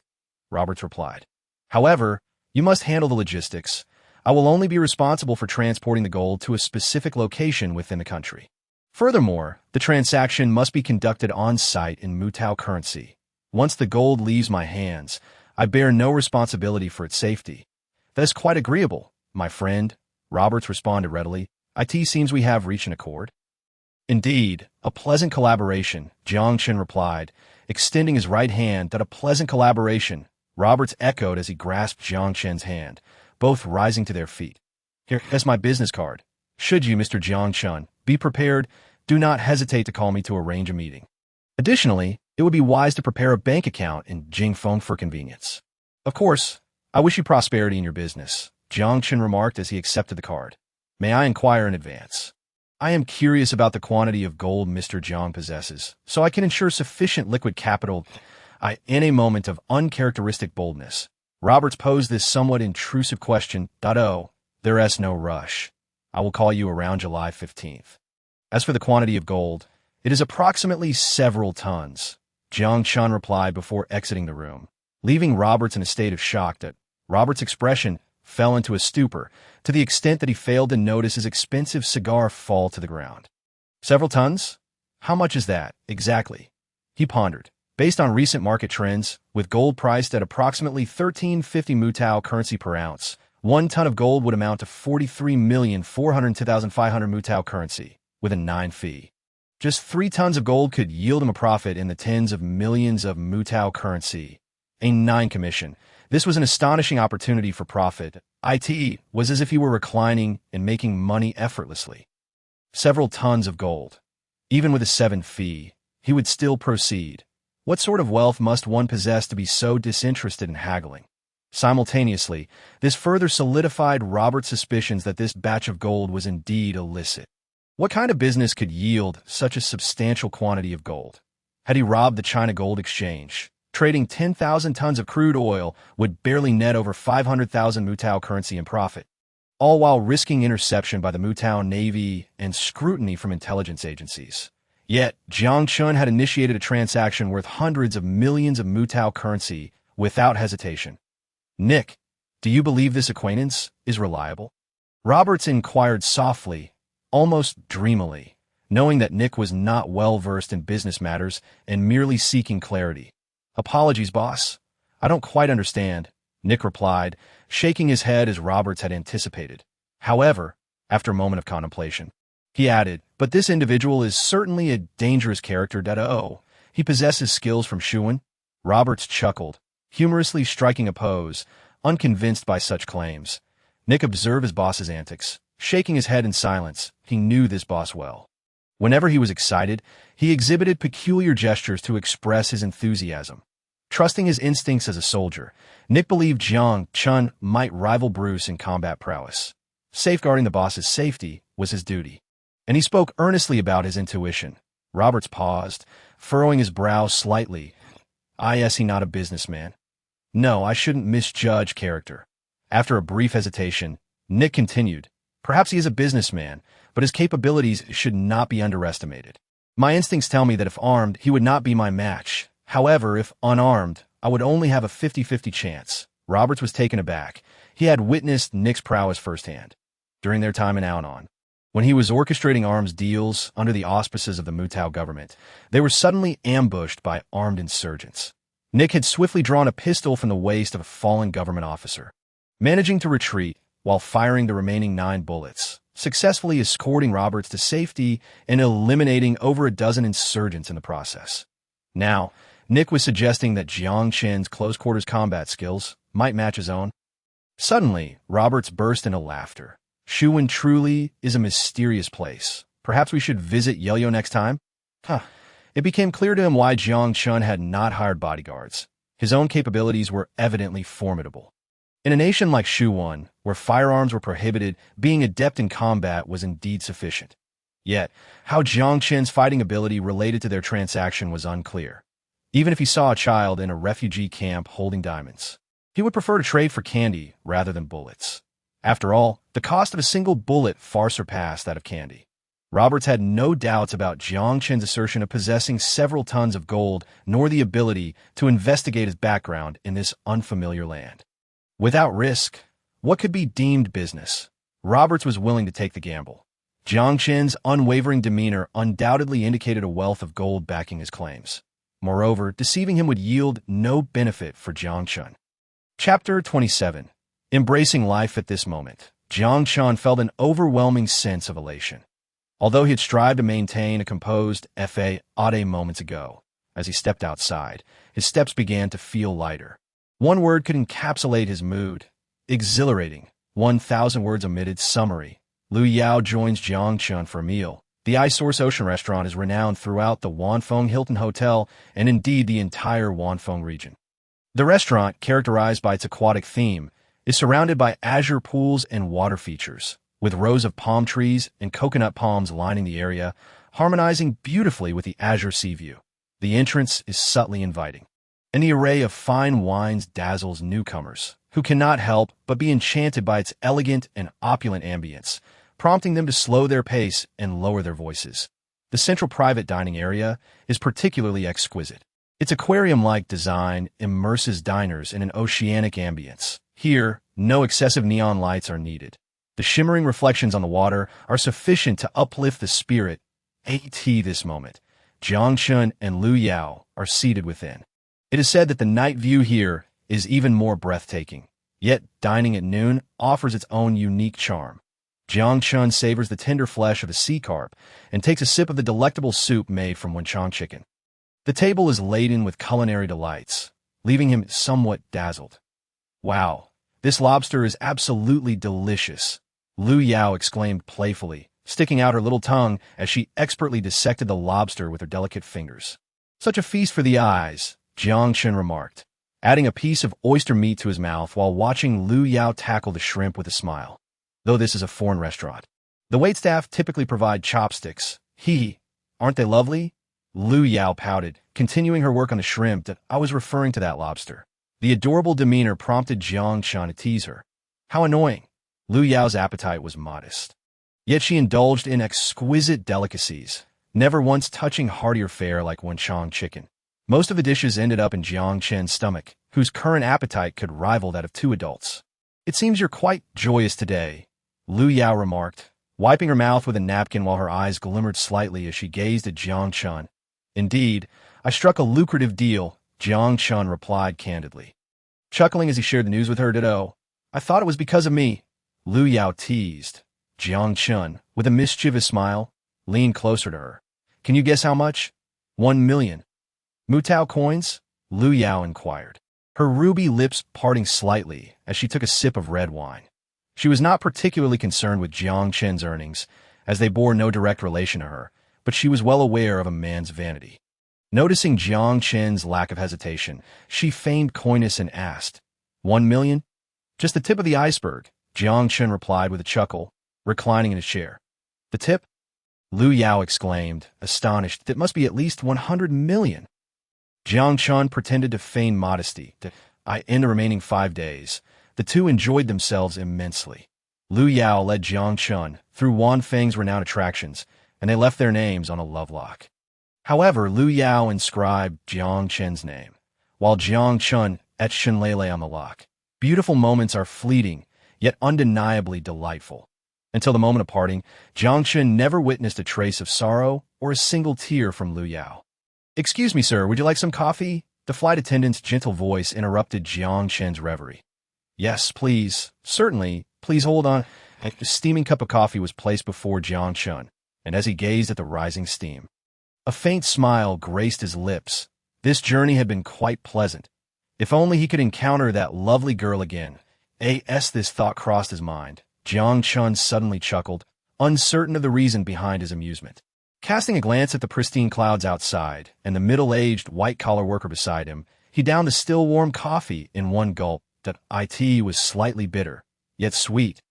Roberts replied. However, you must handle the logistics. I will only be responsible for transporting the gold to a specific location within the country. Furthermore, the transaction must be conducted on-site in Mutao currency. Once the gold leaves my hands, I bear no responsibility for its safety. That is quite agreeable, my friend, Roberts responded readily. It seems we have reached an accord. Indeed, a pleasant collaboration, Jiang Chen replied, extending his right hand. That a pleasant collaboration, Roberts echoed as he grasped Jiang Chen's hand, both rising to their feet. Here's my business card. Should you, Mr. Jiang Chen, be prepared, do not hesitate to call me to arrange a meeting. Additionally, it would be wise to prepare a bank account in Jingfeng for convenience. Of course, I wish you prosperity in your business, Jiang Chen remarked as he accepted the card. May I inquire in advance? I am curious about the quantity of gold Mr. Jiang possesses, so I can ensure sufficient liquid capital. In a moment of uncharacteristic boldness, Roberts posed this somewhat intrusive question. Oh, there's no rush. I will call you around July 15th. As for the quantity of gold, it is approximately several tons, Jiang Chen replied before exiting the room, leaving Roberts in a state of shock. That Roberts' expression fell into a stupor to the extent that he failed to notice his expensive cigar fall to the ground. Several tons? How much is that, exactly? He pondered. Based on recent market trends, with gold priced at approximately 1350 mutao currency per ounce, 1 ton of gold would amount to 43,402,500 mutao currency, with a 9 fee. Just 3 tons of gold could yield him a profit in the tens of millions of mutao currency. A 9 commission. This was an astonishing opportunity for profit. It was as if he were reclining and making money effortlessly. Several tons of gold. Even with a 7 fee, he would still proceed. What sort of wealth must one possess to be so disinterested in haggling? Simultaneously, this further solidified Robert's suspicions that this batch of gold was indeed illicit. What kind of business could yield such a substantial quantity of gold? Had he robbed the China Gold Exchange? Trading 10,000 tons of crude oil would barely net over 500,000 mutao currency in profit, all while risking interception by the Mutao Navy and scrutiny from intelligence agencies. Yet, Jiang Chen had initiated a transaction worth hundreds of millions of mutao currency without hesitation. Nick, do you believe this acquaintance is reliable? Roberts inquired softly, almost dreamily, knowing that Nick was not well versed in business matters and merely seeking clarity. Apologies, boss. I don't quite understand, Nick replied, shaking his head as Roberts had anticipated. However, after a moment of contemplation, he added, but this individual is certainly a dangerous character. He possesses skills from Shuwen. Roberts chuckled, humorously striking a pose, unconvinced by such claims. Nick observed his boss's antics, shaking his head in silence. He knew this boss well. Whenever he was excited, he exhibited peculiar gestures to express his enthusiasm. Trusting his instincts as a soldier, Nick believed Jiang Chen might rival Bruce in combat prowess. Safeguarding the boss's safety was his duty, and he spoke earnestly about his intuition. Roberts paused, furrowing his brow slightly. Is he not a businessman? No, I shouldn't misjudge character. After a brief hesitation, Nick continued, perhaps he is a businessman, but his capabilities should not be underestimated. My instincts tell me that if armed, he would not be my match. However, if unarmed, I would only have a 50-50 chance. Roberts was taken aback. He had witnessed Nick's prowess firsthand during their time in Aonan. When he was orchestrating arms deals under the auspices of the Mutao government, they were suddenly ambushed by armed insurgents. Nick had swiftly drawn a pistol from the waist of a fallen government officer, managing to retreat while firing the remaining 9 bullets, successfully escorting Roberts to safety and eliminating over a dozen insurgents in the process. Now, Nick was suggesting that Jiang Chen's close-quarters combat skills might match his own. Suddenly, Roberts burst into laughter. Shuwen truly is a mysterious place. Perhaps we should visit Yelyo next time? It became clear to him why Jiang Chen had not hired bodyguards. His own capabilities were evidently formidable. In a nation like Shuwen, where firearms were prohibited, being adept in combat was indeed sufficient. Yet, how Jiang Chen's fighting ability related to their transaction was unclear. Even if he saw a child in a refugee camp holding diamonds, he would prefer to trade for candy rather than bullets. After all, the cost of a single bullet far surpassed that of candy. Roberts had no doubts about Jiang Chen's assertion of possessing several tons of gold, nor the ability to investigate his background in this unfamiliar land. Without risk, what could be deemed business? Roberts was willing to take the gamble. Jiang Chen's unwavering demeanor undoubtedly indicated a wealth of gold backing his claims. Moreover, deceiving him would yield no benefit for Jiang Chen. Chapter 27. Embracing life at this moment, Jiang Chen felt an overwhelming sense of elation. although he had strived to maintain a composed fa moments ago. As he stepped outside, his steps began to feel lighter. One word could encapsulate his mood. Exhilarating. 1,000 words omitted. Summary. Lu Yao joins Jiang Chen for a meal. The iSource Ocean restaurant is renowned throughout the Wanfeng Hilton Hotel and indeed the entire Wanfeng region. The restaurant, characterized by its aquatic theme, is surrounded by azure pools and water features, with rows of palm trees and coconut palms lining the area, harmonizing beautifully with the azure sea view. The entrance is subtly inviting, and the array of fine wines dazzles newcomers, who cannot help but be enchanted by its elegant and opulent ambience, prompting them to slow their pace and lower their voices. The central private dining area is particularly exquisite. Its aquarium-like design immerses diners in an oceanic ambience. Here, no excessive neon lights are needed. The shimmering reflections on the water are sufficient to uplift the spirit. This moment, Jiang Chen and Lu Yao are seated within. It is said that the night view here is even more breathtaking. Yet, dining at noon offers its own unique charm. Jiang Chen savors the tender flesh of a sea carp and takes a sip of the delectable soup made from Wenchang chicken. The table is laden with culinary delights, leaving him somewhat dazzled. Wow, this lobster is absolutely delicious, Lu Yao exclaimed playfully, sticking out her little tongue as she expertly dissected the lobster with her delicate fingers. Such a feast for the eyes, Jiang Chen remarked, adding a piece of oyster meat to his mouth while watching Lu Yao tackle the shrimp with a smile. Though this is a foreign restaurant, the waitstaff typically provide chopsticks. Aren't they lovely? Lu Yao pouted, continuing her work on the shrimp. That I was referring to that lobster. The adorable demeanor prompted Jiang Chen to tease her. How annoying. Lu Yao's appetite was modest. Yet she indulged in exquisite delicacies, never once touching heartier fare like Wenchang chicken. Most of the dishes ended up in Jiang Chen's stomach, whose current appetite could rival that of 2 adults. It seems you're quite joyous today, Lu Yao remarked, wiping her mouth with a napkin while her eyes glimmered slightly as she gazed at Jiang Chen. Indeed, I struck a lucrative deal, Jiang Chen replied candidly. Chuckling as he shared the news with her, I thought it was because of me, Lu Yao teased. Jiang Chen, with a mischievous smile, leaned closer to her. Can you guess how much? 1 million. Mutao coins? Lu Yao inquired, her ruby lips parting slightly as she took a sip of red wine. She was not particularly concerned with Jiang Chen's earnings, as they bore no direct relation to her, but she was well aware of a man's vanity. Noticing Jiang Chen's lack of hesitation, she feigned coyness and asked, 1 million? Just the tip of the iceberg, Jiang Chen replied with a chuckle, reclining in his chair. The tip? Lu Yao exclaimed, astonished. That must be at least 100 million. Jiang Chen pretended to feign modesty. In the remaining 5 days, the two enjoyed themselves immensely. Lu Yao led Jiang Chen through Wanfeng's renowned attractions, and they left their names on a lovelock. However, Lu Yao inscribed Jiang Chen's name, while Jiang Chen etched Shenlele on the lock. Beautiful moments are fleeting, yet undeniably delightful. Until the moment of parting, Jiang Chen never witnessed a trace of sorrow or a single tear from Lu Yao. Excuse me, sir, would you like some coffee? The flight attendant's gentle voice interrupted Jiang Chen's reverie. Yes, please. Certainly. Please hold on. A steaming cup of coffee was placed before Jiang Chen, and as he gazed at the rising steam, a faint smile graced his lips. This journey had been quite pleasant. If only he could encounter that lovely girl again. This thought crossed his mind. Jiang Chen suddenly chuckled, uncertain of the reason behind his amusement. Casting a glance at the pristine clouds outside and the middle-aged white-collar worker beside him, he downed the still-warm coffee in one gulp. That it was slightly bitter, yet sweet.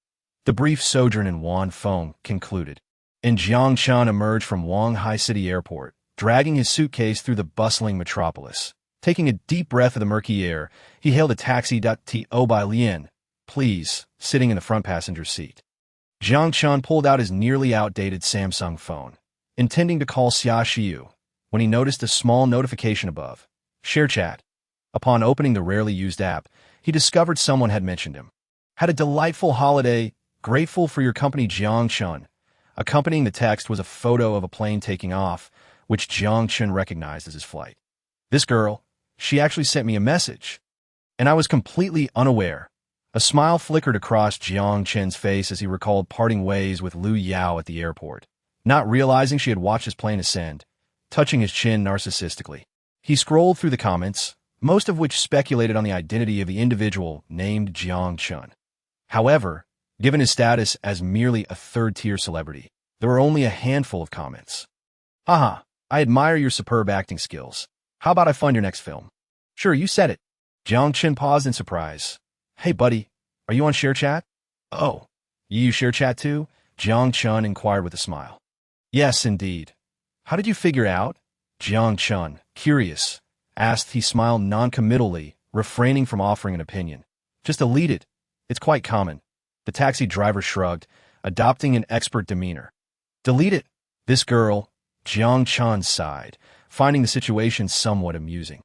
The brief sojourn in Wanfeng concluded, and Jiang Chen emerged from Wanghai City Airport, dragging his suitcase through the bustling metropolis. Taking a deep breath of the murky air, he hailed a taxi. By Lian, please, sitting in the front passenger seat. Jiang Chen pulled out his nearly outdated Samsung phone, intending to call Xia Xiu, when he noticed a small notification above. Share chat. Upon opening the rarely used app, he discovered someone had mentioned him. Had a delightful holiday, grateful for your company, Jiang Chen. Accompanying the text was a photo of a plane taking off, which Jiang Chen recognized as his flight. This girl, she actually sent me a message, and I was completely unaware. A smile flickered across Jiang Chen's face as he recalled parting ways with Lu Yao at the airport. not realizing she had watched his plane ascend, touching his chin narcissistically. He scrolled through the comments, most of which speculated on the identity of the individual named Jiang Chen. However, given his status as merely a third-tier celebrity, there were only a handful of comments. Haha, I admire your superb acting skills. How about I fund your next film? Sure, you said it. Jiang Chen paused in surprise. Hey, buddy, are you on ShareChat? Oh, you use ShareChat too? Jiang Chen inquired with a smile. Yes, indeed. How did you figure out? Jiang Chen, curious, asked. He smiled non-committally, refraining from offering an opinion. Just delete it. It's quite common. The taxi driver shrugged, adopting an expert demeanor. Delete it. This girl, Jiang Chen sighed, finding the situation somewhat amusing.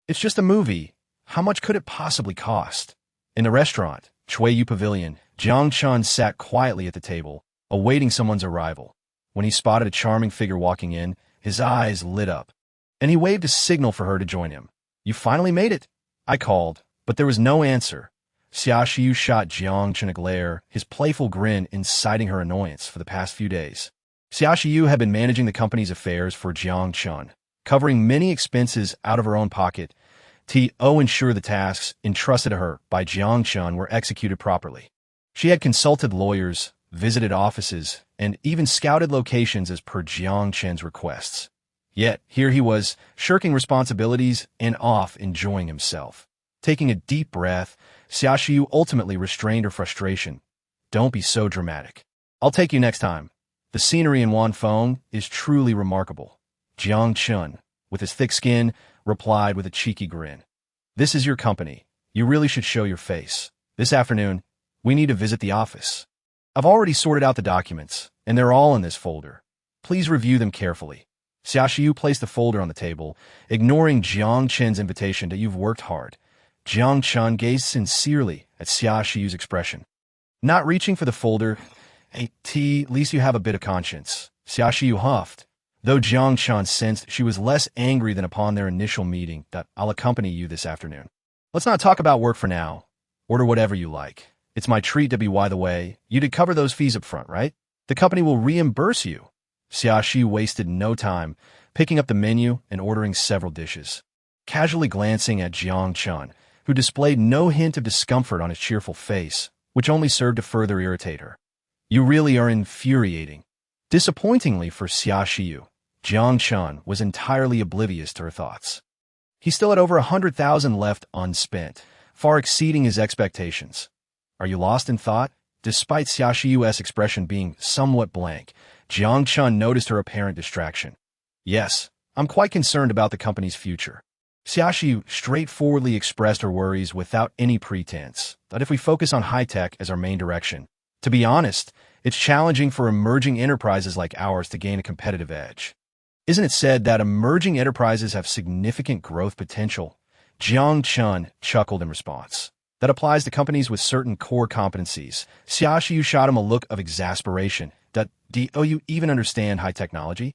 It's just a movie. How much could it possibly cost? In the restaurant, Chuiyu Pavilion, Jiang Chen sat quietly at the table, awaiting someone's arrival. When he spotted a charming figure walking in, his eyes lit up, and he waved a signal for her to join him. You finally made it. I called, but there was no answer. Xiaoxiu shot Jiang Chen a glare, his playful grin inciting her annoyance for the past few days. Xiaoxiu had been managing the company's affairs for Jiang Chen, covering many expenses out of her own pocket to ensure the tasks entrusted to her by Jiang Chen were executed properly. She had consulted lawyers, visited offices, and even scouted locations as per Jiang Chen's requests. Yet, here he was, shirking responsibilities and off enjoying himself. Taking a deep breath, Xiaoxiu ultimately restrained her frustration. Don't be so dramatic. I'll take you next time. The scenery in Wanfeng is truly remarkable. Jiang Chen, with his thick skin, replied with a cheeky grin. This is your company. You really should show your face. This afternoon, we need to visit the office. I've already sorted out the documents, and they're all in this folder. Please review them carefully. Xiaoxiu placed the folder on the table, ignoring Jiang Chen's invitation that you've worked hard. Jiang Chen gazed sincerely at Xiaoxiu's expression. Not reaching for the folder, at least you have a bit of conscience. Xiaoxiu huffed, though Jiang Chen sensed she was less angry than upon their initial meeting. I'll accompany you this afternoon. Let's not talk about work for now. Order whatever you like. It's my treat to be, by the way. You did cover those fees up front, right? The company will reimburse you. Xiaoxiu wasted no time, picking up the menu and ordering several dishes. Casually glancing at Jiang Chen, who displayed no hint of discomfort on his cheerful face, which only served to further irritate her. You really are infuriating. Disappointingly for Xiaoxiu, Jiang Chen was entirely oblivious to her thoughts. He still had over 100,000 left unspent, far exceeding his expectations. Are you lost in thought? Despite Xiaoxiu's expression being somewhat blank, Jiang Chen noticed her apparent distraction. Yes, I'm quite concerned about the company's future. Xiaoxiu straightforwardly expressed her worries without any pretense that if we focus on high-tech as our main direction, to be honest, it's challenging for emerging enterprises like ours to gain a competitive edge. Isn't it said that emerging enterprises have significant growth potential? Jiang Chen chuckled in response. That applies to companies with certain core competencies. Xiaoxiu shot him a look of exasperation. Do you even understand high technology?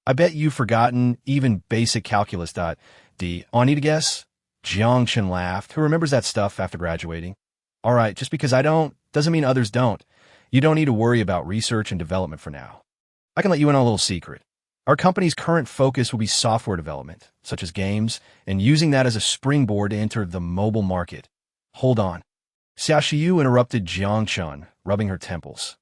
I bet you've forgotten even basic calculus. I need to guess? Jiang Chen laughed. Who remembers that stuff after graduating? All right, just because I don't, doesn't mean others don't. You don't need to worry about research and development for now. I can let you in on a little secret. Our company's current focus will be software development, such as games, and using that as a springboard to enter the mobile market. Hold on. Xiaoxiu interrupted Jiang Chen, rubbing her temples.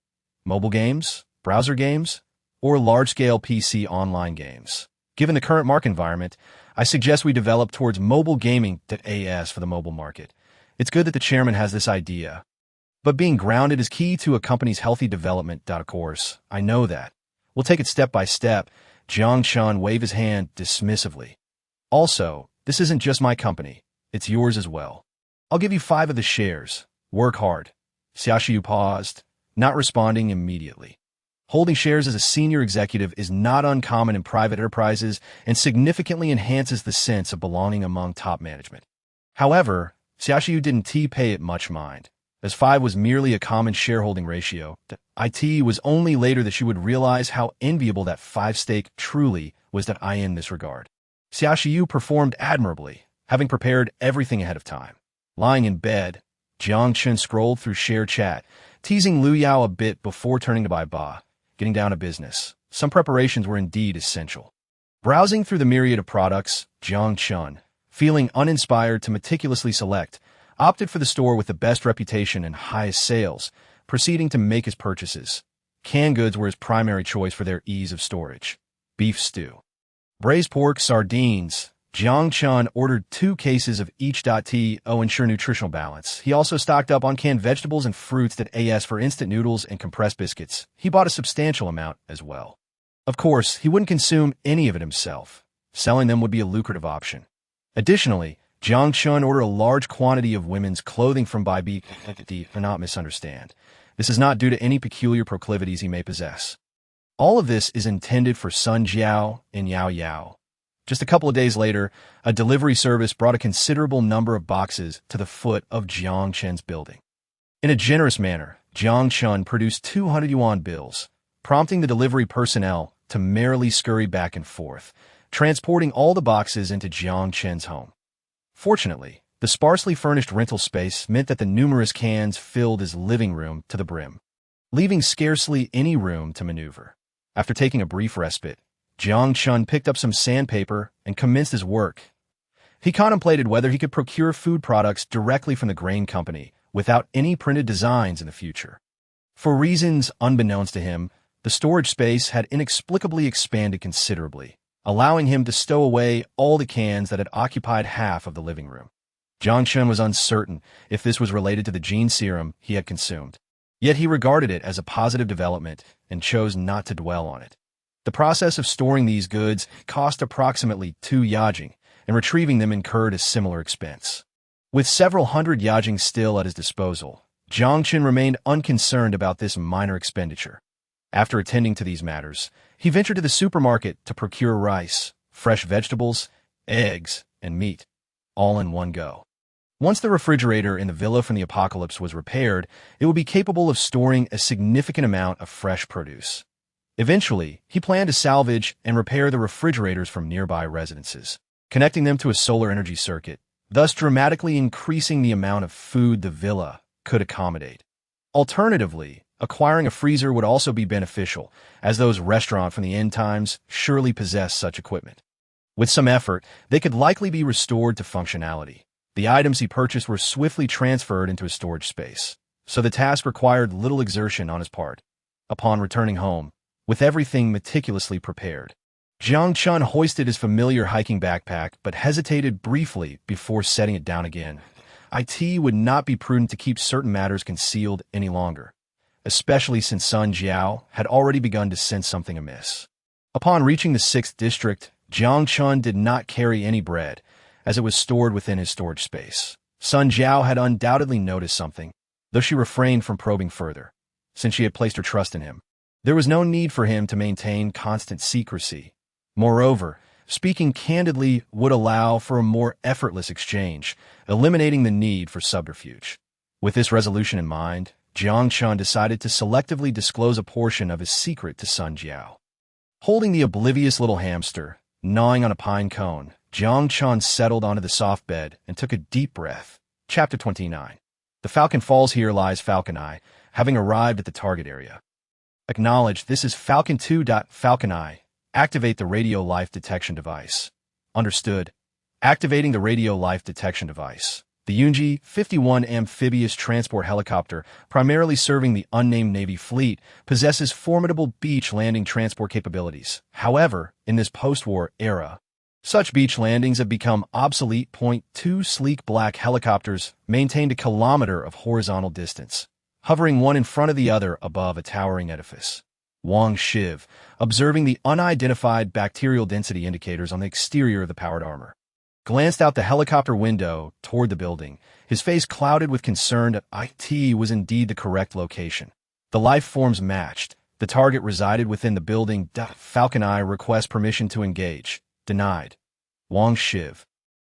Mobile games? Browser games? Or large-scale PC online games? Given the current market environment, I suggest we develop towards mobile gaming.as for the mobile market. It's good that the chairman has this idea. But being grounded is key to a company's healthy development. Of course, I know that. We'll take it step by step. Jiang Chen waved his hand dismissively. Also, this isn't just my company. It's yours as well. I'll give you 5 of the shares. Work hard. Xiaoxiu paused, not responding immediately. Holding shares as a senior executive is not uncommon in private enterprises and significantly enhances the sense of belonging among top management. However, Xiaoxiu didn't pay it much mind, as 5 was merely a common shareholding ratio. It was only later that she would realize how enviable that 5 stake truly was in this regard. Xiaoxiu performed admirably, having prepared everything ahead of time. Lying in bed, Jiang Chen scrolled through share chat, teasing Liu Yao a bit before turning to Bai Ba, getting down to business. some preparations were indeed essential. Browsing through the myriad of products, Jiang Chen, feeling uninspired to meticulously select, opted for the store with the best reputation and highest sales, proceeding to make his purchases. Canned goods were his primary choice for their ease of storage. Beef stew. Braised pork, sardines. Jiang Chen ordered 2 cases of each. To ensure nutritional balance. He also stocked up on canned vegetables and fruits. As for instant noodles and compressed biscuits, he bought a substantial amount as well. Of course, he wouldn't consume any of it himself. Selling them would be a lucrative option. Additionally, Jiang Chen ordered a large quantity of women's clothing from Bai. Do not misunderstand. This is not due to any peculiar proclivities he may possess. All of this is intended for Sun Jiao and Yao Yao. Just a couple of days later, a delivery service brought a considerable number of boxes to the foot of Jiang Chen's building. In a generous manner, Jiang Chen produced 200 yuan bills, prompting the delivery personnel to merrily scurry back and forth, transporting all the boxes into Jiang Chen's home. Fortunately, the sparsely furnished rental space meant that the numerous cans filled his living room to the brim, leaving scarcely any room to maneuver. After taking a brief respite, Jiang Chen picked up some sandpaper and commenced his work. He contemplated whether he could procure food products directly from the grain company without any printed designs in the future. For reasons unbeknownst to him, the storage space had inexplicably expanded considerably, allowing him to stow away all the cans that had occupied half of the living room. Jiang Chen was uncertain if this was related to the gene serum he had consumed. Yet he regarded it as a positive development and chose not to dwell on it. The process of storing these goods cost approximately 2 yajing, and retrieving them incurred a similar expense. With several hundred yajing still at his disposal, Jiang Chen remained unconcerned about this minor expenditure. After attending to these matters, he ventured to the supermarket to procure rice, fresh vegetables, eggs, and meat, all in one go. Once the refrigerator in the villa from the apocalypse was repaired, it would be capable of storing a significant amount of fresh produce. Eventually, he planned to salvage and repair the refrigerators from nearby residences, connecting them to a solar energy circuit, thus dramatically increasing the amount of food the villa could accommodate. Alternatively, acquiring a freezer would also be beneficial, as those restaurants from the end times surely possessed such equipment. With some effort, they could likely be restored to functionality. The items he purchased were swiftly transferred into his storage space, so the task required little exertion on his part. Upon returning home, with everything meticulously prepared, Jiang Chen hoisted his familiar hiking backpack but hesitated briefly before setting it down again. It would not be prudent to keep certain matters concealed any longer, especially since Sun Jiao had already begun to sense something amiss. Upon reaching the 6th district, Jiang Chen did not carry any bread, as it was stored within his storage space. Sun Jiao had undoubtedly noticed something, though she refrained from probing further, since she had placed her trust in him. There was no need for him to maintain constant secrecy. Moreover, speaking candidly would allow for a more effortless exchange, eliminating the need for subterfuge. With this resolution in mind, Jiang Chen decided to selectively disclose a portion of his secret to Sun Jiao. Holding the oblivious little hamster, gnawing on a pine cone, Jiang Chen settled onto the soft bed and took a deep breath. Chapter 29. The Falcon Falls. Here lies Falcon Eye, having arrived at the target area. Acknowledge this is Falcon 2. Falcon Eye. Activate the radio life detection device. Understood. Activating the radio life detection device. The Yunji-51 amphibious transport helicopter, primarily serving the unnamed Navy fleet, possesses formidable beach landing transport capabilities. However, in this post-war era, such beach landings have become obsolete. 2 sleek black helicopters maintained a kilometer of horizontal distance, hovering one in front of the other above a towering edifice. Wang Shiv, observing the unidentified bacterial density indicators on the exterior of the powered armor, glanced out the helicopter window toward the building, his face clouded with concern that it was indeed the correct location. The life forms matched. The target resided within the building. Falcon Eye requests permission to engage. Denied. Wang Shiv,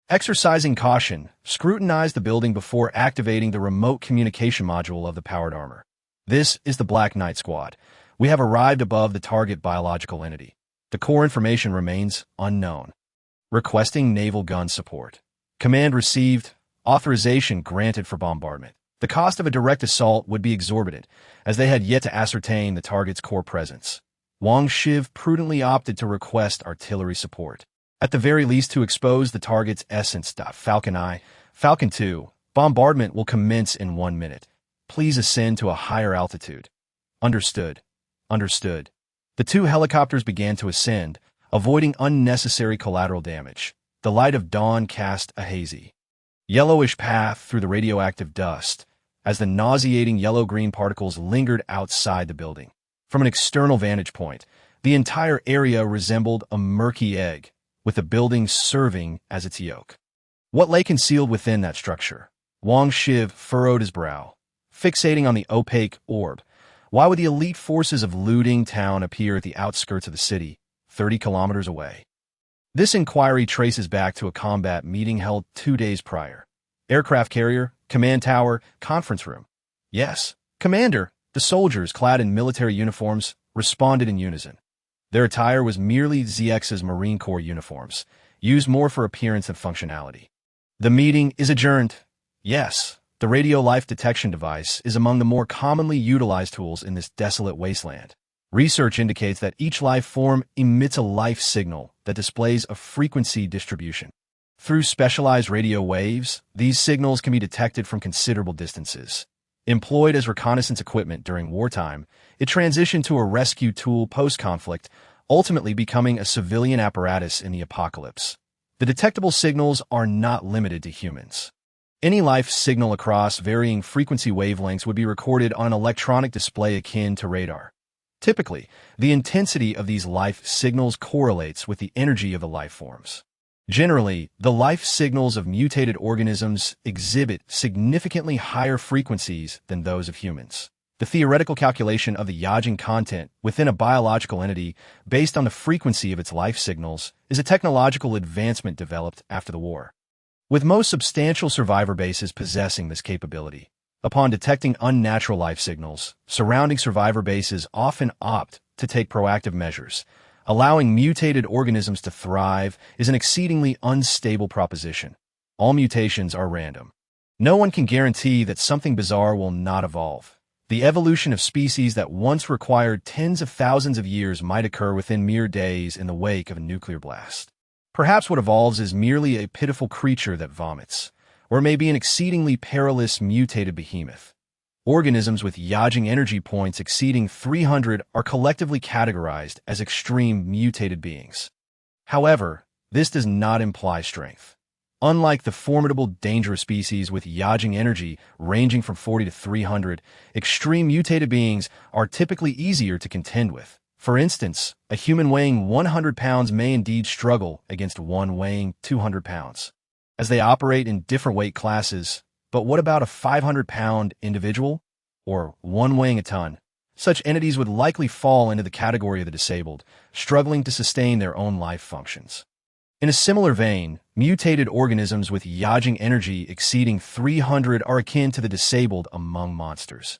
exercising caution, scrutinized the building before activating the remote communication module of the powered armor. This is the Black Knight Squad. We have arrived above the target biological entity. The core information remains unknown. Requesting naval gun support. Command received. Authorization granted for bombardment. The cost of a direct assault would be exorbitant, as they had yet to ascertain the target's core presence. Wang Shiv prudently opted to request artillery support, at the very least to expose the target's essence. Falcon I, Falcon II, bombardment will commence in 1 minute. Please ascend to a higher altitude. Understood. Understood. The two helicopters began to ascend, avoiding unnecessary collateral damage. The light of dawn cast a hazy, yellowish path through the radioactive dust, as the nauseating yellow-green particles lingered outside the building. From an external vantage point, the entire area resembled a murky egg, with the building serving as its yolk. What lay concealed within that structure? Wang Shiv furrowed his brow, fixating on the opaque orb. Why would the elite forces of looting town appear at the outskirts of the city, 30 kilometers away? This inquiry traces back to a combat meeting held 2 days prior. Aircraft carrier, command tower, conference room. Yes, Commander. The soldiers, clad in military uniforms, responded in unison. Their attire was merely ZX's Marine Corps uniforms, used more for appearance than functionality. The meeting is adjourned. Yes, the radio life detection device is among the more commonly utilized tools in this desolate wasteland. Research indicates that each life form emits a life signal that displays a frequency distribution. Through specialized radio waves, these signals can be detected from considerable distances. Employed as reconnaissance equipment during wartime, it transitioned to a rescue tool post-conflict, ultimately becoming a civilian apparatus in the apocalypse. The detectable signals are not limited to humans. Any life signal across varying frequency wavelengths would be recorded on an electronic display akin to radar. Typically, the intensity of these life signals correlates with the energy of the life forms. Generally, the life signals of mutated organisms exhibit significantly higher frequencies than those of humans. The theoretical calculation of the Yajing content within a biological entity based on the frequency of its life signals is a technological advancement developed after the war, with most substantial survivor bases possessing this capability. Upon detecting unnatural life signals, surrounding survivor bases often opt to take proactive measures. Allowing mutated organisms to thrive is an exceedingly unstable proposition. All mutations are random. No one can guarantee that something bizarre will not evolve. The evolution of species that once required tens of thousands of years might occur within mere days in the wake of a nuclear blast. Perhaps what evolves is merely a pitiful creature that vomits, or it may be an exceedingly perilous mutated behemoth. Organisms with Yajing energy points exceeding 300 are collectively categorized as extreme mutated beings. However, this does not imply strength. Unlike the formidable dangerous species with Yajing energy ranging from 40 to 300, extreme mutated beings are typically easier to contend with. For instance, a human weighing 100 pounds may indeed struggle against one weighing 200 pounds, as they operate in different weight classes. But what about a 500-pound individual, or one weighing a ton? Such entities would likely fall into the category of the disabled, struggling to sustain their own life functions. In a similar vein, mutated organisms with Yajing energy exceeding 300 are akin to the disabled among monsters.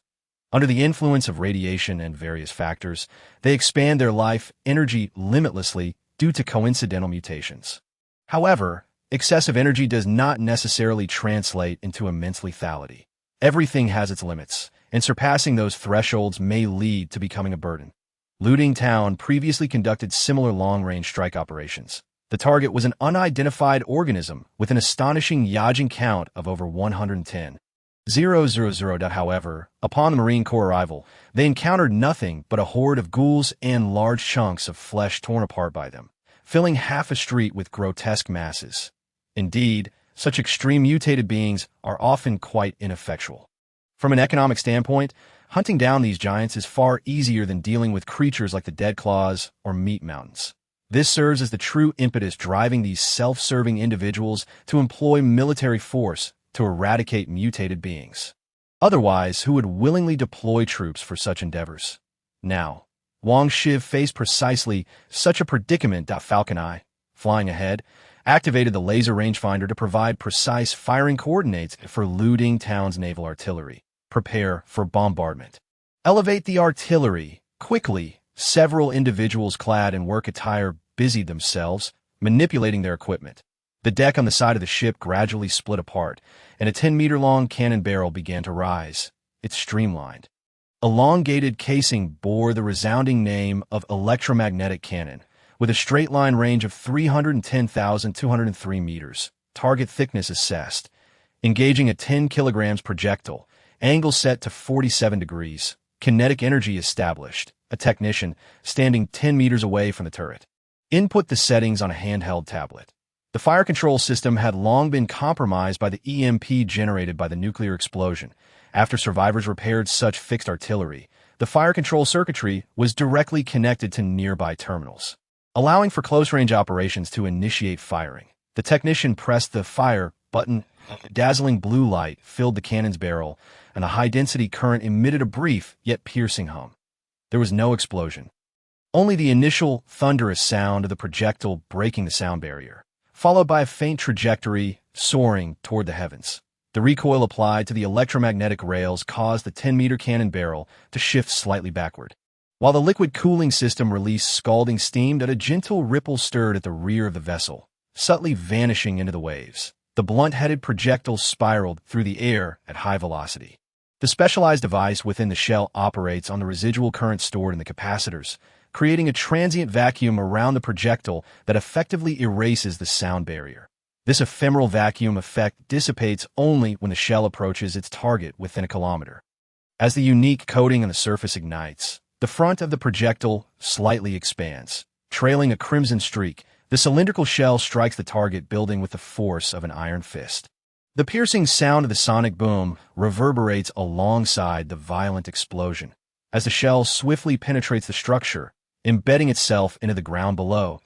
Under the influence of radiation and various factors, they expand their life energy limitlessly due to coincidental mutations. However, excessive energy does not necessarily translate into immense lethality. Everything has its limits, and surpassing those thresholds may lead to becoming a burden. Looting Town previously conducted similar long-range strike operations. The target was an unidentified organism with an astonishing Yajing count of over 110,000. However, upon the Marine Corps arrival, they encountered nothing but a horde of ghouls and large chunks of flesh torn apart by them, filling half a street with grotesque masses. Indeed, such extreme mutated beings are often quite ineffectual. From an economic standpoint, hunting down these giants is far easier than dealing with creatures like the Dead Claws or Meat Mountains. This serves as the true impetus driving these self-serving individuals to employ military force to eradicate mutated beings. Otherwise, who would willingly deploy troops for such endeavors? Now, Wang Shiv faced precisely such a predicament. Falcon I, flying ahead, activated the laser rangefinder to provide precise firing coordinates for Looting Town's naval artillery. Prepare for bombardment. Elevate the artillery. Quickly, several individuals clad in work attire busied themselves, manipulating their equipment. The deck on the side of the ship gradually split apart, and a 10-meter-long cannon barrel began to rise. It streamlined, elongated casing bore the resounding name of electromagnetic cannon, with a straight-line range of 310,203 meters, target thickness assessed, engaging a 10 kilograms projectile, angle set to 47 degrees, kinetic energy established, a technician standing 10 meters away from the turret. Input the settings on a handheld tablet. The fire control system had long been compromised by the EMP generated by the nuclear explosion. After survivors repaired such fixed artillery, the fire control circuitry was directly connected to nearby terminals, allowing for close-range operations to initiate firing. The technician pressed the fire button. Dazzling blue light filled the cannon's barrel, and a high-density current emitted a brief yet piercing hum. There was no explosion. Only the initial thunderous sound of the projectile breaking the sound barrier, followed by a faint trajectory soaring toward the heavens. The recoil applied to the electromagnetic rails caused the 10-meter cannon barrel to shift slightly backward, while the liquid cooling system released scalding steam that a gentle ripple stirred at the rear of the vessel, subtly vanishing into the waves. The blunt-headed projectile spiraled through the air at high velocity. The specialized device within the shell operates on the residual current stored in the capacitors, creating a transient vacuum around the projectile that effectively erases the sound barrier. This ephemeral vacuum effect dissipates only when the shell approaches its target within a kilometer. As the unique coating on the surface ignites, the front of the projectile slightly expands, trailing a crimson streak. The cylindrical shell strikes the target building with the force of an iron fist. The piercing sound of the sonic boom reverberates alongside the violent explosion as the shell swiftly penetrates the structure, embedding itself into the ground below,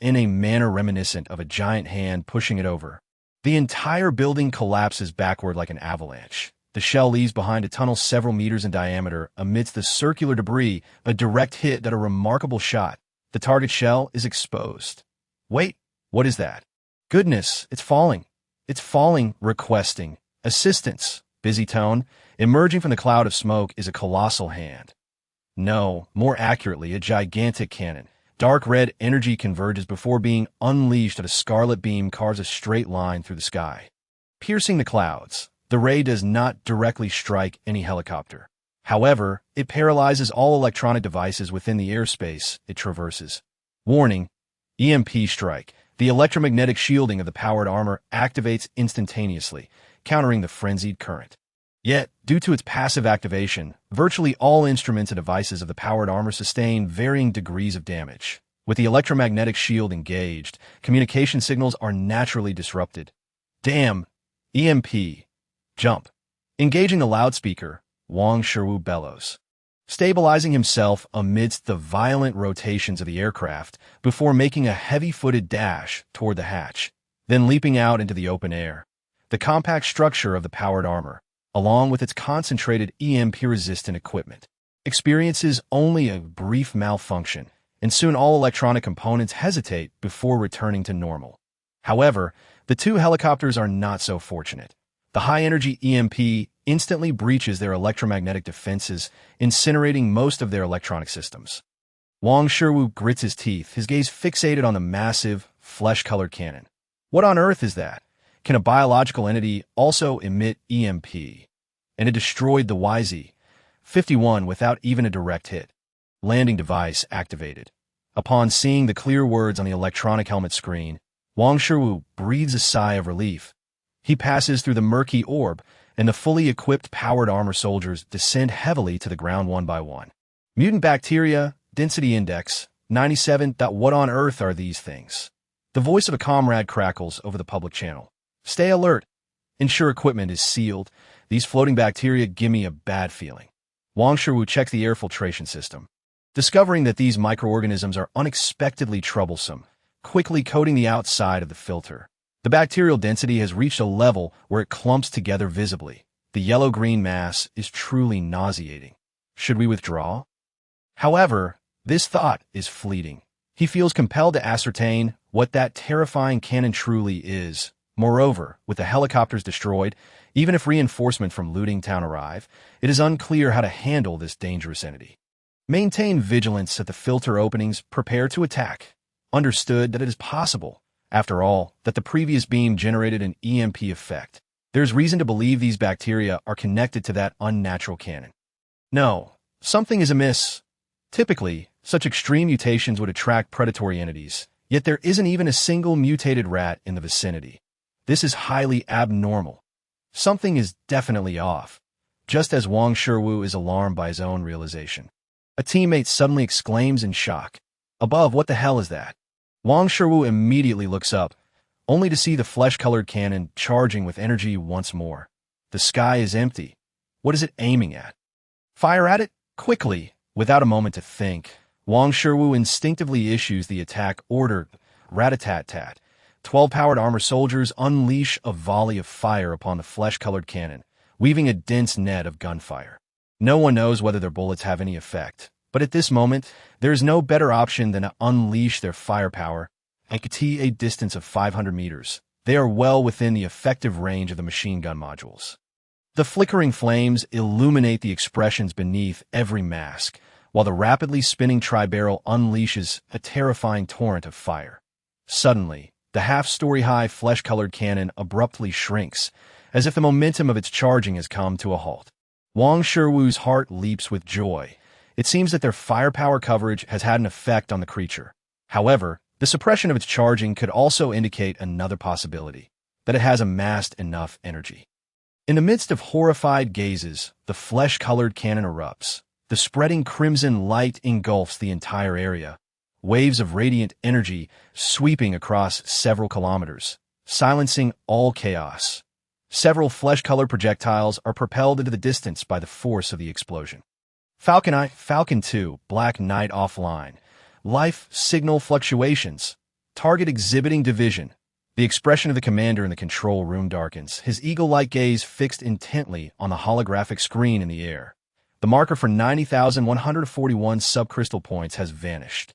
in a manner reminiscent of a giant hand pushing it over. The entire building collapses backward like an avalanche. The shell leaves behind a tunnel several meters in diameter amidst the circular debris, a direct hit that a remarkable shot. The target shell is exposed. Wait, what is that? Goodness, it's falling. It's falling, requesting assistance. Busy tone. Emerging from the cloud of smoke is a colossal hand. No, more accurately, a gigantic cannon. Dark red energy converges before being unleashed at a scarlet beam carves a straight line through the sky. Piercing the clouds, the ray does not directly strike any helicopter. However, it paralyzes all electronic devices within the airspace it traverses. Warning: EMP strike. The electromagnetic shielding of the powered armor activates instantaneously, countering the frenzied current. Yet, due to its passive activation, virtually all instruments and devices of the powered armor sustain varying degrees of damage. With the electromagnetic shield engaged, communication signals are naturally disrupted. Damn! EMP. Jump. Engaging the loudspeaker, Jiang bellows, stabilizing himself amidst the violent rotations of the aircraft before making a heavy-footed dash toward the hatch, then leaping out into the open air. The compact structure of the powered armor, along with its concentrated EMP-resistant equipment, experiences only a brief malfunction, and soon all electronic components hesitate before returning to normal. However, the two helicopters are not so fortunate. The high-energy EMP instantly breaches their electromagnetic defenses, incinerating most of their electronic systems. Jiang grits his teeth, his gaze fixated on the massive, flesh-colored cannon. What on earth is that? Can a biological entity also emit EMP? And it destroyed the YZ-51 without even a direct hit. Landing device activated. Upon seeing the clear words on the electronic helmet screen, Jiang breathes a sigh of relief. He passes through the murky orb, and the fully equipped powered armor soldiers descend heavily to the ground one by one. Mutant bacteria, density index, 97. What on earth are these things? The voice of a comrade crackles over the public channel. Stay alert. Ensure equipment is sealed. These floating bacteria give me a bad feeling. Jiang checks the air filtration system, discovering that these microorganisms are unexpectedly troublesome, quickly coating the outside of the filter. The bacterial density has reached a level where it clumps together visibly. The yellow-green mass is truly nauseating. Should we withdraw? However, this thought is fleeting. He feels compelled to ascertain what that terrifying cannon truly is. Moreover, with the helicopters destroyed, even if reinforcement from Looting Town arrive, it is unclear how to handle this dangerous entity. Maintain vigilance at the filter openings, prepare to attack. Understood that it is possible, after all, that the previous beam generated an EMP effect. There's reason to believe these bacteria are connected to that unnatural cannon. No, something is amiss. Typically, such extreme mutations would attract predatory entities, yet there isn't even a single mutated rat in the vicinity. This is highly abnormal. Something is definitely off, just as Wang Shiwu is alarmed by his own realization. A teammate suddenly exclaims in shock. Above, what the hell is that? Wang Shiwu immediately looks up, only to see the flesh-colored cannon charging with energy once more. The sky is empty. What is it aiming at? Fire at it? Quickly, without a moment to think, Wang Shiwu instinctively issues the attack order. Rat-a-tat-tat. 12 powered armor soldiers unleash a volley of fire upon the flesh-colored cannon, weaving a dense net of gunfire. No one knows whether their bullets have any effect, but at this moment, there is no better option than to unleash their firepower at a distance of 500 meters. They are well within the effective range of the machine gun modules. The flickering flames illuminate the expressions beneath every mask, while the rapidly spinning tri-barrel unleashes a terrifying torrent of fire. Suddenly, the half-story-high flesh-colored cannon abruptly shrinks, as if the momentum of its charging has come to a halt. Wang Shiwu's heart leaps with joy. It seems that their firepower coverage has had an effect on the creature. However, the suppression of its charging could also indicate another possibility, that it has amassed enough energy. In the midst of horrified gazes, the flesh-colored cannon erupts. The spreading crimson light engulfs the entire area, waves of radiant energy sweeping across several kilometers, silencing all chaos. Several flesh-colored projectiles are propelled into the distance by the force of the explosion. Falcon Eye, Falcon 2, Black Knight offline. Life signal fluctuations. Target exhibiting division. The expression of the commander in the control room darkens, his eagle-like gaze fixed intently on the holographic screen in the air. The marker for 90,141 subcrystal points has vanished.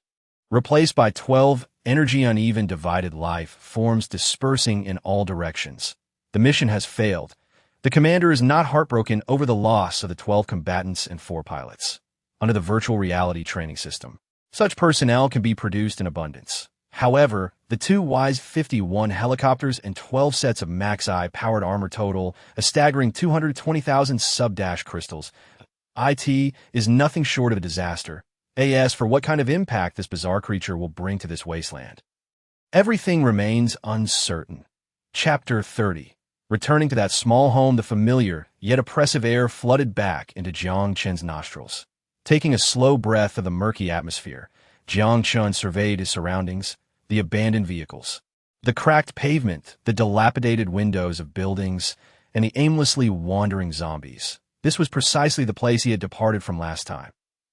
Replaced by 12 energy uneven divided life forms dispersing in all directions. The mission has failed. The commander is not heartbroken over the loss of the 12 combatants and 4 pilots. Under the virtual reality training system, such personnel can be produced in abundance. However, the 2 WISE-51 helicopters and 12 sets of Max-I powered armor total a staggering 220,000 sub-dash crystals. IT is nothing short of a disaster. As for what kind of impact this bizarre creature will bring to this wasteland. Everything remains uncertain. Chapter 30. Returning to that small home, the familiar, yet oppressive air flooded back into Jiang Chen's nostrils. Taking a slow breath of the murky atmosphere, Jiang Chen surveyed his surroundings, the abandoned vehicles, the cracked pavement, the dilapidated windows of buildings, and the aimlessly wandering zombies. This was precisely the place he had departed from last time.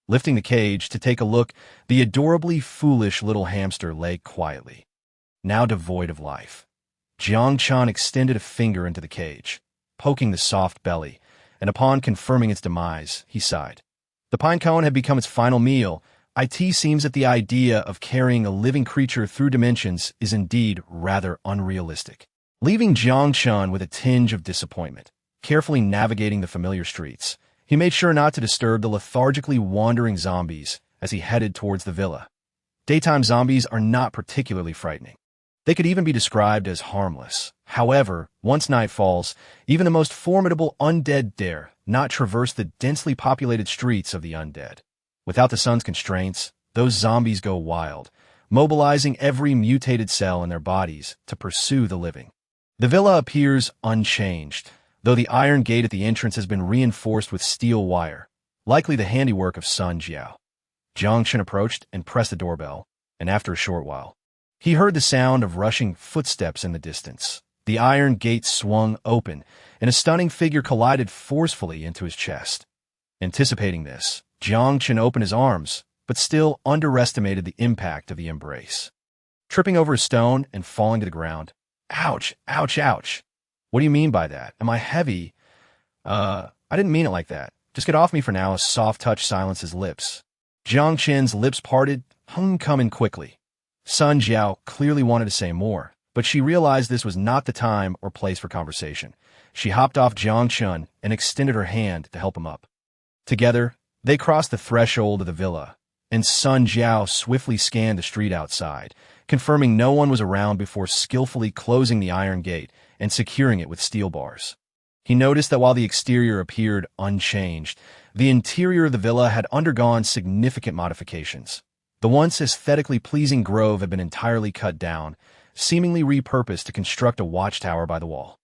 Lifting the cage to take a look, the adorably foolish little hamster lay quietly, now devoid of life. Jiang Chen extended a finger into the cage, poking the soft belly, and upon confirming its demise, he sighed. The pine cone had become its final meal. It seems that the idea of carrying a living creature through dimensions is indeed rather unrealistic. Leaving Jiang Chen with a tinge of disappointment, carefully navigating the familiar streets, he made sure not to disturb the lethargically wandering zombies as he headed towards the villa. Daytime zombies are not particularly frightening. They could even be described as harmless. However, once night falls, even the most formidable undead dare not traverse the densely populated streets of the undead. Without the sun's constraints, those zombies go wild, mobilizing every mutated cell in their bodies to pursue the living. The villa appears unchanged, though the iron gate at the entrance has been reinforced with steel wire, likely the handiwork of Sun Jiao. Jiang Chen approached and pressed the doorbell, and after a short while, he heard the sound of rushing footsteps in the distance. The iron gate swung open, and a stunning figure collided forcefully into his chest. Anticipating this, Jiang Chen opened his arms, but still underestimated the impact of the embrace. Tripping over a stone and falling to the ground. Ouch, ouch, ouch. What do you mean by that? Am I heavy? I didn't mean it like that. Just get off me for now. A soft touch silenced his lips. Jiang Chen's lips parted, coming quickly. Sun Jiao clearly wanted to say more, but she realized this was not the time or place for conversation. She hopped off Jiang Chen and extended her hand to help him up. Together, they crossed the threshold of the villa, and Sun Jiao swiftly scanned the street outside, confirming no one was around before skillfully closing the iron gate and securing it with steel bars. He noticed that while the exterior appeared unchanged, the interior of the villa had undergone significant modifications. The once aesthetically pleasing grove had been entirely cut down, seemingly repurposed to construct a watchtower by the wall.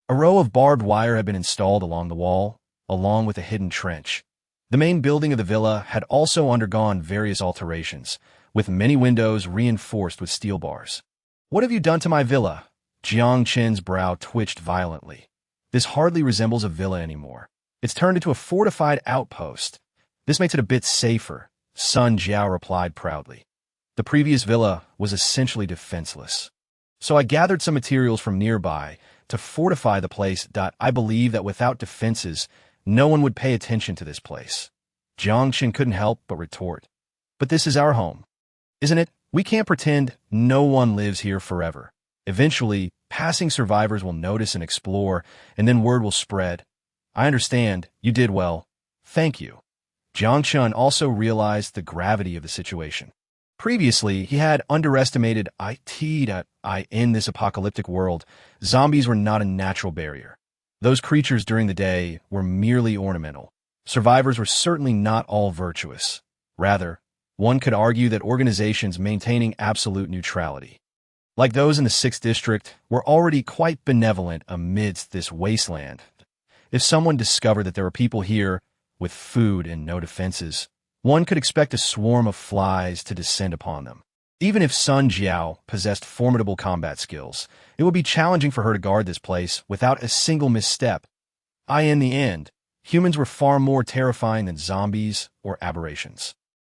A row of barbed wire had been installed along the wall, along with a hidden trench. The main building of the villa had also undergone various alterations, with many windows reinforced with steel bars. "What have you done to my villa?" Jiang Chen's brow twitched violently. "This hardly resembles a villa anymore. It's turned into a fortified outpost. This makes it a bit safer," Sun Jiao replied proudly. "The previous villa was essentially defenseless. So I gathered some materials from nearby to fortify the place. I believe that without defenses, no one would pay attention to this place." Jiang Chen couldn't help but retort. "But this is our home, isn't it? We can't pretend no one lives here forever. Eventually, passing survivors will notice and explore, and then word will spread." "I understand. You did well. Thank you." Jiang Chen also realized the gravity of the situation. Previously, he had underestimated it. In this apocalyptic world, zombies were not a natural barrier. Those creatures during the day were merely ornamental. Survivors were certainly not all virtuous. Rather, one could argue that organizations maintaining absolute neutrality, like those in the 6th District, were already quite benevolent amidst this wasteland. If someone discovered that there were people here with food and no defenses, one could expect a swarm of flies to descend upon them. Even if Sun Jiao possessed formidable combat skills, it would be challenging for her to guard this place without a single misstep. In the end, humans were far more terrifying than zombies or aberrations.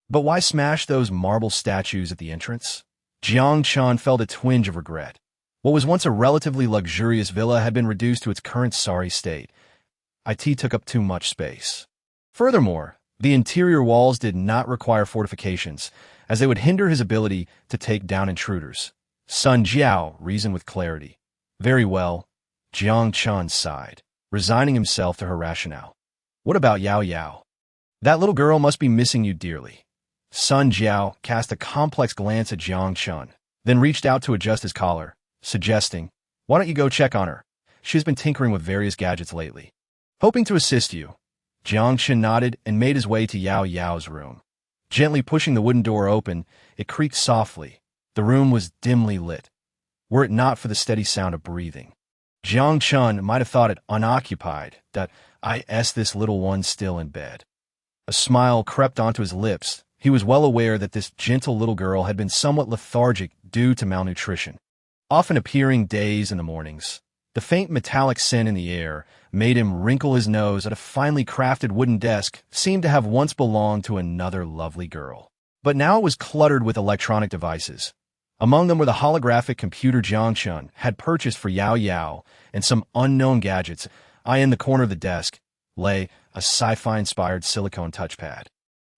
But why smash those marble statues at the entrance? Jiang Chen felt a twinge of regret. What was once a relatively luxurious villa had been reduced to its current sorry state. It took up too much space. Furthermore, the interior walls did not require fortifications, as they would hinder his ability to take down intruders. Sun Jiao reasoned with clarity. "Very well," Jiang Chen sighed, resigning himself to her rationale. "What about Yao Yao? That little girl must be missing you dearly." Sun Jiao cast a complex glance at Jiang Chen, then reached out to adjust his collar, suggesting, "Why don't you go check on her? She's been tinkering with various gadgets lately." "Hoping to assist you." Jiang Chen nodded and made his way to Yao Yao's room. Gently pushing the wooden door open, it creaked softly. The room was dimly lit, were it not for the steady sound of breathing. Jiang Chen might have thought it unoccupied. This little one still in bed. A smile crept onto his lips. He was well aware that this gentle little girl had been somewhat lethargic due to malnutrition, often appearing days in the mornings. The faint metallic scent in the air made him wrinkle his nose at a finely crafted wooden desk seemed to have once belonged to another lovely girl. But now it was cluttered with electronic devices. Among them were the holographic computer Jiang Chen had purchased for Yao Yao and some unknown gadgets. In the corner of the desk lay a sci-fi-inspired silicone touchpad,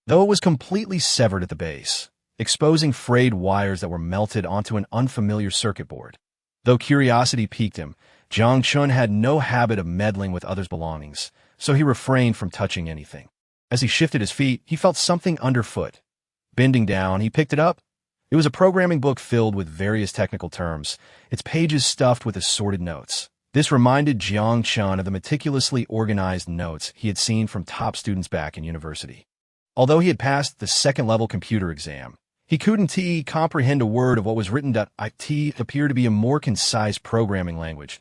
though it was completely severed at the base, exposing frayed wires that were melted onto an unfamiliar circuit board. Though curiosity piqued him, Jiang Chen had no habit of meddling with others' belongings, so he refrained from touching anything. As he shifted his feet, he felt something underfoot. Bending down, he picked it up. It was a programming book filled with various technical terms, its pages stuffed with assorted notes. This reminded Jiang Chen of the meticulously organized notes he had seen from top students back in university. Although he had passed the second-level computer exam, he couldn't comprehend a word of what was written. It appeared to be a more concise programming language.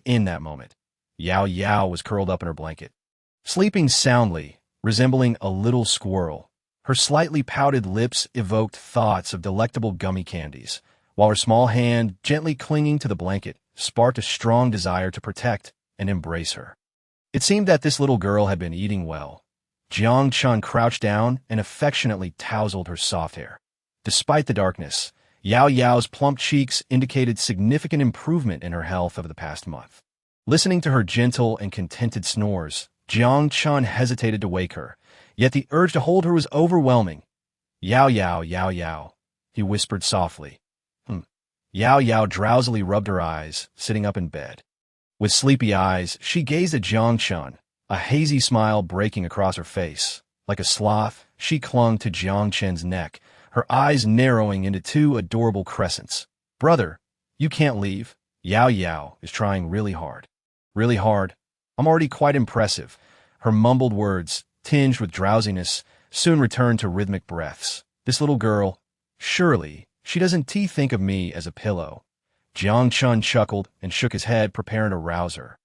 In that moment, Yao Yao was curled up in her blanket, sleeping soundly, resembling a little squirrel. Her slightly pouted lips evoked thoughts of delectable gummy candies, while her small hand, gently clinging to the blanket, sparked a strong desire to protect and embrace her. It seemed that this little girl had been eating well. Jiang Chen crouched down and affectionately tousled her soft hair. Despite the darkness, Yao Yao's plump cheeks indicated significant improvement in her health over the past month. Listening to her gentle and contented snores, Jiang Chen hesitated to wake her, yet the urge to hold her was overwhelming. "Yao Yao, Yao Yao," he whispered softly. Yao Yao drowsily rubbed her eyes, sitting up in bed. With sleepy eyes, she gazed at Jiang Chen, a hazy smile breaking across her face. Like a sloth, she clung to Jiang Chen's neck, her eyes narrowing into two adorable crescents. "Brother, you can't leave. Yao Yao is trying really hard." "Really hard?" I'm already quite impressive. Her mumbled words, tinged with drowsiness, soon returned to rhythmic breaths. This little girl, surely, she doesn't think of me as a pillow. Jiang Chen chuckled and shook his head, preparing to rouse her.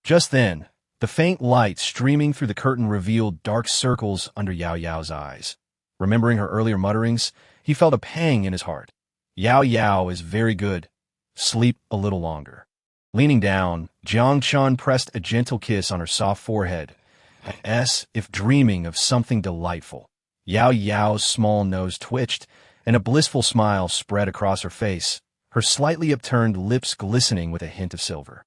Just then, the faint light streaming through the curtain revealed dark circles under Yao Yao's eyes. Remembering her earlier mutterings, he felt a pang in his heart. Yao Yao is very good. Sleep a little longer. Leaning down, Jiang Chen pressed a gentle kiss on her soft forehead, as if dreaming of something delightful. Yao Yao's small nose twitched, and a blissful smile spread across her face, her slightly upturned lips glistening with a hint of silver.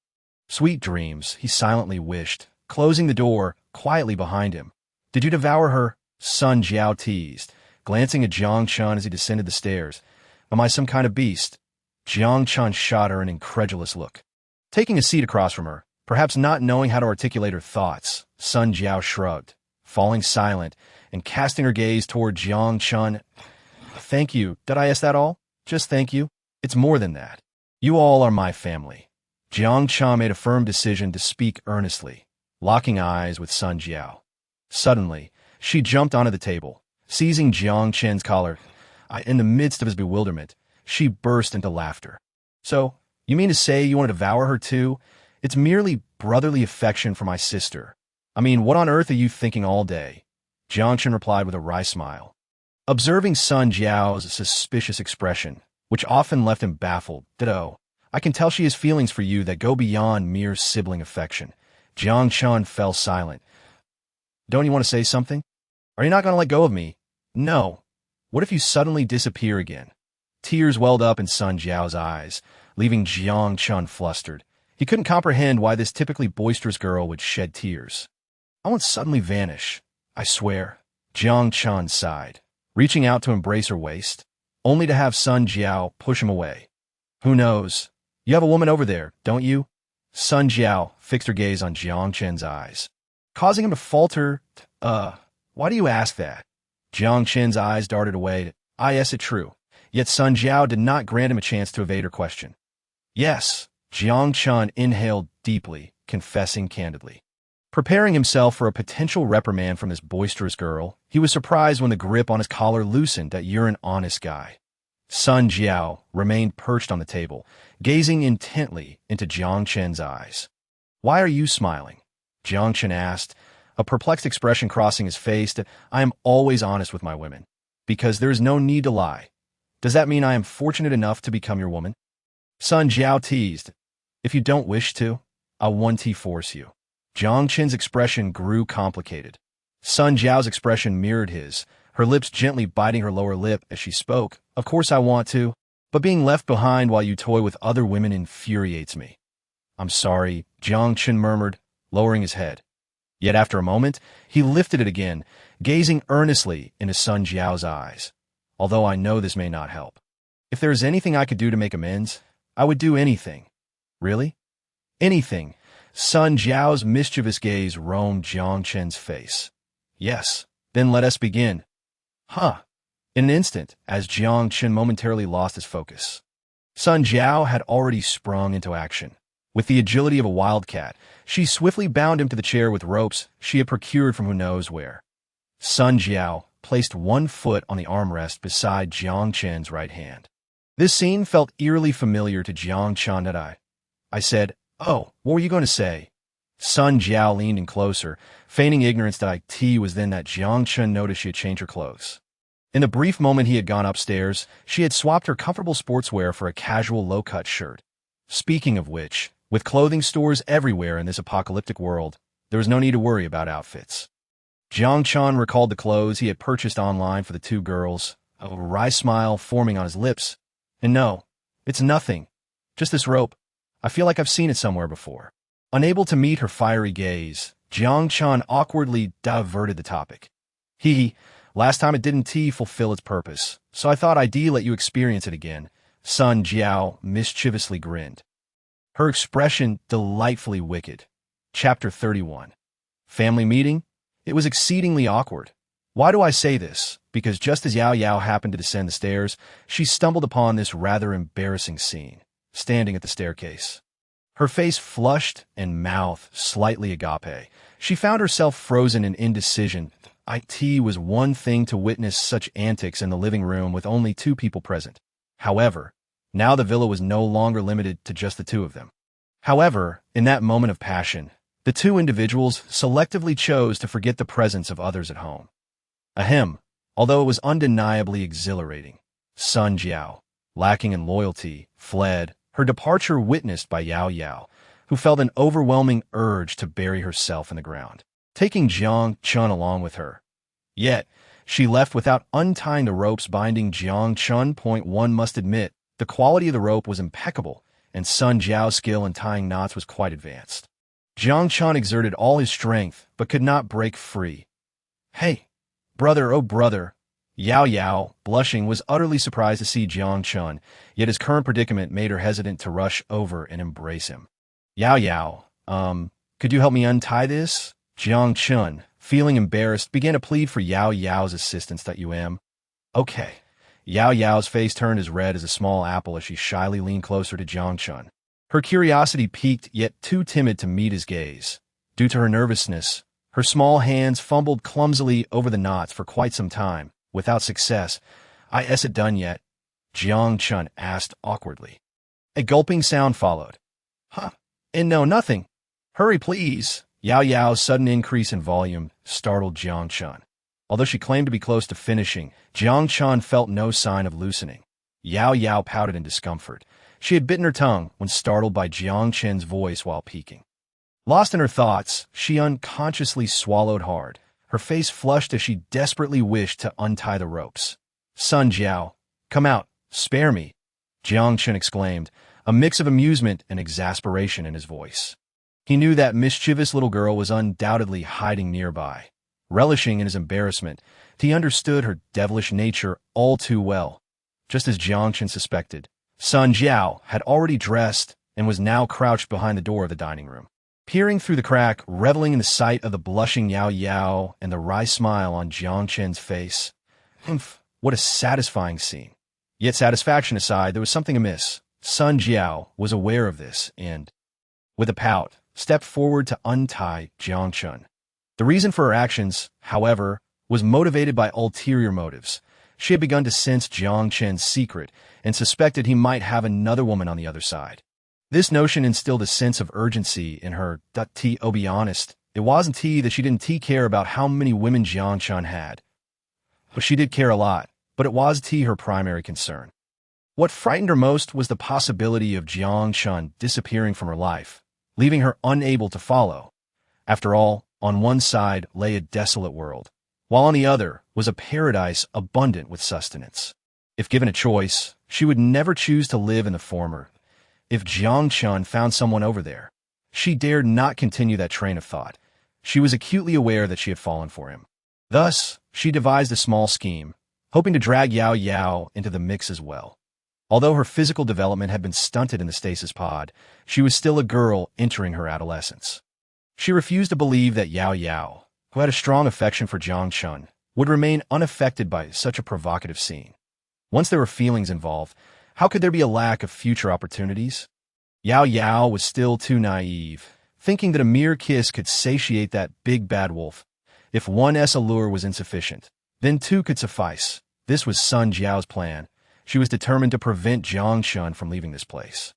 Sweet dreams, he silently wished, closing the door quietly behind him. Did you devour her? Sun Jiao teased, glancing at Jiang Chen as he descended the stairs. Am I some kind of beast? Jiang Chen shot her an incredulous look. Taking a seat across from her, perhaps not knowing how to articulate her thoughts, Sun Jiao shrugged, falling silent and casting her gaze toward Jiang Chen. Thank you. Did I ask that all? Just thank you? It's more than that. You all are my family. Jiang Chen made a firm decision to speak earnestly, locking eyes with Sun Jiao. Suddenly, she jumped onto the table, seizing Jiang Chen's collar. In the midst of his bewilderment, she burst into laughter. So, you mean to say you want to devour her too? It's merely brotherly affection for my sister. I mean, what on earth are you thinking all day? Jiang Chen replied with a wry smile. Observing Sun Jiao's suspicious expression, which often left him baffled, ditto, I can tell she has feelings for you that go beyond mere sibling affection. Jiang Chen fell silent. Don't you want to say something? Are you not going to let go of me? No. What if you suddenly disappear again? Tears welled up in Sun Jiao's eyes, leaving Jiang Chen flustered. He couldn't comprehend why this typically boisterous girl would shed tears. I won't suddenly vanish, I swear. Jiang Chen sighed, reaching out to embrace her waist, only to have Sun Jiao push him away. Who knows? You have a woman over there, don't you? Sun Jiao fixed her gaze on Jiang Chen's eyes, causing him to falter. Why do you ask that? Jiang Chen's eyes darted away. Yes, it's true. Yet Sun Jiao did not grant him a chance to evade her question. Yes, Jiang Chen inhaled deeply, confessing candidly. Preparing himself for a potential reprimand from this boisterous girl, he was surprised when the grip on his collar loosened that you're an honest guy. Sun Jiao remained perched on the table, gazing intently into Jiang Chen's eyes. Why are you smiling? Jiang Chen asked, a perplexed expression crossing his face. That I am always honest with my women, because there is no need to lie. Does that mean I am fortunate enough to become your woman? Sun Jiao teased. If you don't wish to, I'll 1T force you. Jiang Chen's expression grew complicated. Sun Jiao's expression mirrored his, her lips gently biting her lower lip as she spoke. Of course I want to, but being left behind while you toy with other women infuriates me. I'm sorry, Jiang Chen murmured, lowering his head. Yet after a moment, he lifted it again, gazing earnestly into Sun Jiao's eyes. Although I know this may not help. If there is anything I could do to make amends, I would do anything. Really? Anything. Sun Jiao's mischievous gaze roamed Jiang Chen's face. Yes, then let us begin. Huh. In an instant, as Jiang Chen momentarily lost his focus, Sun Jiao had already sprung into action. With the agility of a wildcat, she swiftly bound him to the chair with ropes she had procured from who knows where. Sun Jiao placed one foot on the armrest beside Jiang Chen's right hand. This scene felt eerily familiar to Jiang Chen. I said, oh, what were you going to say? Sun Jiao leaned in closer, feigning ignorance that IT was then that Jiang Chen noticed she had changed her clothes. In the brief moment he had gone upstairs, she had swapped her comfortable sportswear for a casual low-cut shirt. Speaking of which, with clothing stores everywhere in this apocalyptic world, there was no need to worry about outfits. Jiang Chen recalled the clothes he had purchased online for the two girls, a wry smile forming on his lips. And no, it's nothing. Just this rope. I feel like I've seen it somewhere before. Unable to meet her fiery gaze, Jiang Chen awkwardly diverted the topic. Last time it didn't fulfill its purpose, so I thought I'd let you experience it again. Sun Jiao mischievously grinned, her expression delightfully wicked. Chapter 31. Family meeting? It was exceedingly awkward. Why do I say this? Because just as Yao Yao happened to descend the stairs, she stumbled upon this rather embarrassing scene, standing at the staircase. Her face flushed and mouth slightly agape. She found herself frozen in indecision. It was one thing to witness such antics in the living room with only two people present. However, now the villa was no longer limited to just the two of them. However, in that moment of passion, the two individuals selectively chose to forget the presence of others at home. Ahem, although it was undeniably exhilarating. Sun Jiao, lacking in loyalty, fled, her departure witnessed by Yao Yao, who felt an overwhelming urge to bury herself in the ground, taking Jiang Chen along with her. Yet, she left without untying the ropes binding Jiang Chen. One must admit, the quality of the rope was impeccable, and Sun Jiao's skill in tying knots was quite advanced. Jiang Chen exerted all his strength, but could not break free. "Hey, brother, oh brother." Yao Yao, blushing, was utterly surprised to see Jiang Chen, yet his current predicament made her hesitant to rush over and embrace him. "Yao Yao, could you help me untie this?" Jiang Chen, feeling embarrassed, began to plead for Yao Yao's assistance. "Okay." Yao Yao's face turned as red as a small apple as she shyly leaned closer to Jiang Chen. Her curiosity piqued, yet too timid to meet his gaze. Due to her nervousness, her small hands fumbled clumsily over the knots for quite some time, without success. "Is it done yet?" Jiang Chen asked awkwardly. A gulping sound followed. "Huh? And no, nothing. Hurry, please." Yao Yao's sudden increase in volume startled Jiang Chen. Although she claimed to be close to finishing, Jiang Chen felt no sign of loosening. Yao Yao pouted in discomfort. She had bitten her tongue when startled by Jiang Chen's voice while peeking. Lost in her thoughts, she unconsciously swallowed hard. Her face flushed as she desperately wished to untie the ropes. "Sun Jiao, come out, spare me," Jiang Chen exclaimed, a mix of amusement and exasperation in his voice. He knew that mischievous little girl was undoubtedly hiding nearby. Relishing in his embarrassment, he understood her devilish nature all too well. Just as Jiang Chen suspected, Sun Jiao had already dressed and was now crouched behind the door of the dining room. Peering through the crack, reveling in the sight of the blushing Yao Yao and the wry smile on Jiang Chen's face. Humph, what a satisfying scene. Yet satisfaction aside, there was something amiss. Sun Jiao was aware of this and, with a pout, stepped forward to untie Jiang Chen. The reason for her actions, however, was motivated by ulterior motives. She had begun to sense Jiang Chen's secret and suspected he might have another woman on the other side. This notion instilled a sense of urgency in her. To be honest, it wasn't that she didn't care about how many women Jiang Chen had. But she did care a lot, but it was her primary concern. What frightened her most was the possibility of Jiang Chen disappearing from her life, leaving her unable to follow. After all, on one side lay a desolate world, while on the other was a paradise abundant with sustenance. If given a choice, she would never choose to live in the former. If Jiang Chen found someone over there, she dared not continue that train of thought. She was acutely aware that she had fallen for him. Thus, she devised a small scheme, hoping to drag Yao Yao into the mix as well. Although her physical development had been stunted in the stasis pod, she was still a girl entering her adolescence. She refused to believe that Yao Yao, who had a strong affection for Jiang Chen, would remain unaffected by such a provocative scene. Once there were feelings involved, how could there be a lack of future opportunities? Yao Yao was still too naive, thinking that a mere kiss could satiate that big bad wolf. If one's allure was insufficient, then two could suffice. This was Sun Jiao's plan. She was determined to prevent Jiang Chen from leaving this place.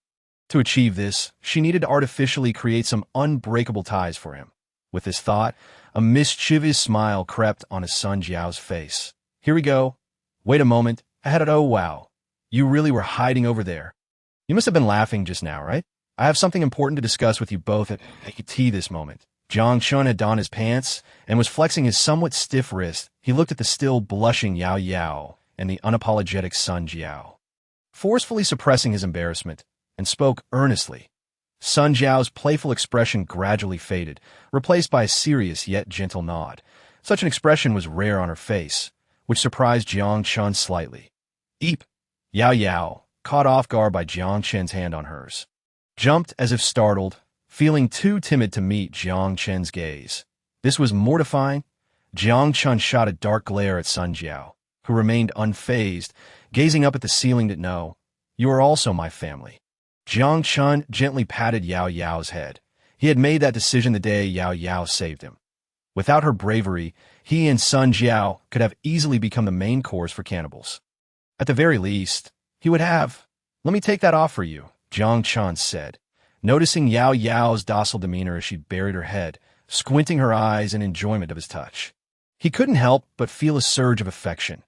To achieve this, she needed to artificially create some unbreakable ties for him. With this thought, a mischievous smile crept on his Sun Jiao's face. "Here we go. Wait a moment. I had it. Oh wow. You really were hiding over there. You must have been laughing just now, right? I have something important to discuss with you both at this moment." Jiang Chen had donned his pants and was flexing his somewhat stiff wrist. He looked at the still blushing Yao Yao and the unapologetic Sun Jiao, forcefully suppressing his embarrassment, and spoke earnestly. Sun Jiao's playful expression gradually faded, replaced by a serious yet gentle nod. Such an expression was rare on her face, which surprised Jiang Chen slightly. "Eep!" Yao Yao, caught off guard by Jiang Chen's hand on hers, jumped as if startled, feeling too timid to meet Jiang Chen's gaze. This was mortifying. Jiang Chen shot a dark glare at Sun Jiao, who remained unfazed, gazing up at the ceiling. "No, you are also my family." Jiang Chen gently patted Yao Yao's head. He had made that decision the day Yao Yao saved him. Without her bravery, he and Sun Jiao could have easily become the main course for cannibals. At the very least, he would have. Let me take that off for you, Jiang Chen said, noticing Yao Yao's docile demeanor as she buried her head, squinting her eyes in enjoyment of his touch. He couldn't help but feel a surge of affection.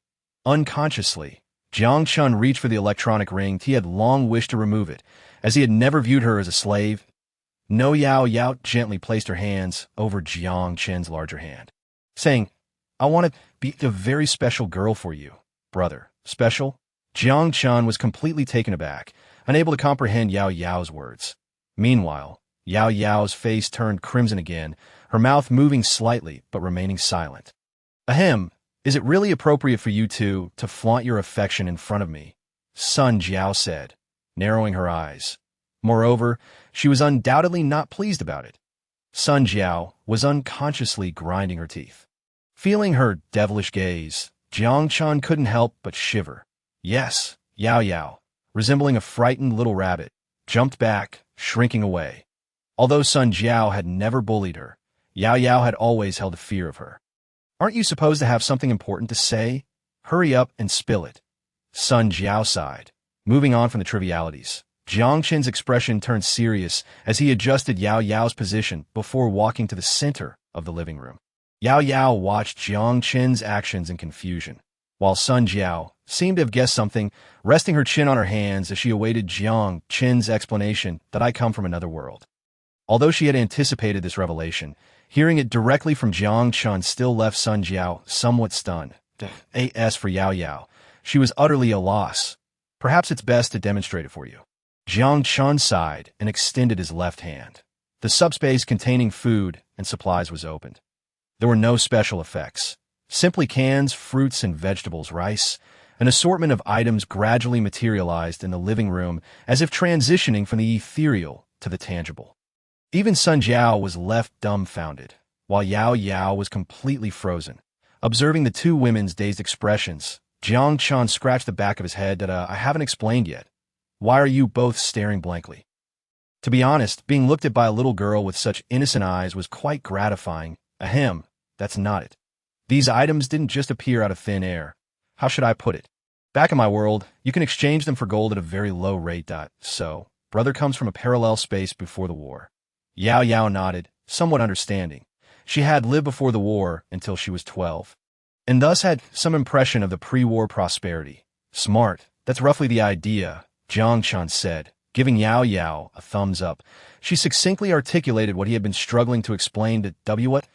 Unconsciously, Jiang Chen reached for the electronic ring. He had long wished to remove it, as he had never viewed her as a slave. No, Yao Yao gently placed her hands over Jiang Chen's larger hand, saying, I want to be a very special girl for you, brother. Special? Jiang Chen was completely taken aback, unable to comprehend Yao Yao's words. Meanwhile, Yao Yao's face turned crimson again, her mouth moving slightly but remaining silent. Ahem, is it really appropriate for you two to flaunt your affection in front of me? Sun Jiao said, narrowing her eyes. Moreover, she was undoubtedly not pleased about it. Sun Jiao was unconsciously grinding her teeth. Feeling her devilish gaze, Jiang Chen couldn't help but shiver. Yes, Yao Yao, resembling a frightened little rabbit, jumped back, shrinking away. Although Sun Jiao had never bullied her, Yao Yao had always held a fear of her. Aren't you supposed to have something important to say? Hurry up and spill it. Sun Jiao sighed, moving on from the trivialities. Jiang Chen's expression turned serious as he adjusted Yao Yao's position before walking to the center of the living room. Yao Yao watched Jiang Chen's actions in confusion, while Sun Jiao seemed to have guessed something, resting her chin on her hands as she awaited Jiang Chen's explanation that I come from another world. Although she had anticipated this revelation, hearing it directly from Jiang Chen still left Sun Jiao somewhat stunned. As for Yao Yao, she was utterly a loss. Perhaps it's best to demonstrate it for you. Jiang Chen sighed and extended his left hand. The subspace containing food and supplies was opened. There were no special effects. Simply cans, fruits, and vegetables, rice. An assortment of items gradually materialized in the living room as if transitioning from the ethereal to the tangible. Even Sun Jiao was left dumbfounded, while Yao Yao was completely frozen. Observing the two women's dazed expressions, Jiang Chen scratched the back of his head that I haven't explained yet. Why are you both staring blankly? To be honest, being looked at by a little girl with such innocent eyes was quite gratifying. Ahem, that's not it. These items didn't just appear out of thin air. How should I put it? Back in my world, you can exchange them for gold at a very low rate. So, brother comes from a parallel space before the war. Yao Yao nodded, somewhat understanding. She had lived before the war until she was 12, and thus had some impression of the pre-war prosperity. Smart, that's roughly the idea, Jiang Chen said, giving Yao Yao a thumbs up. She succinctly articulated what he had been struggling to explain to what?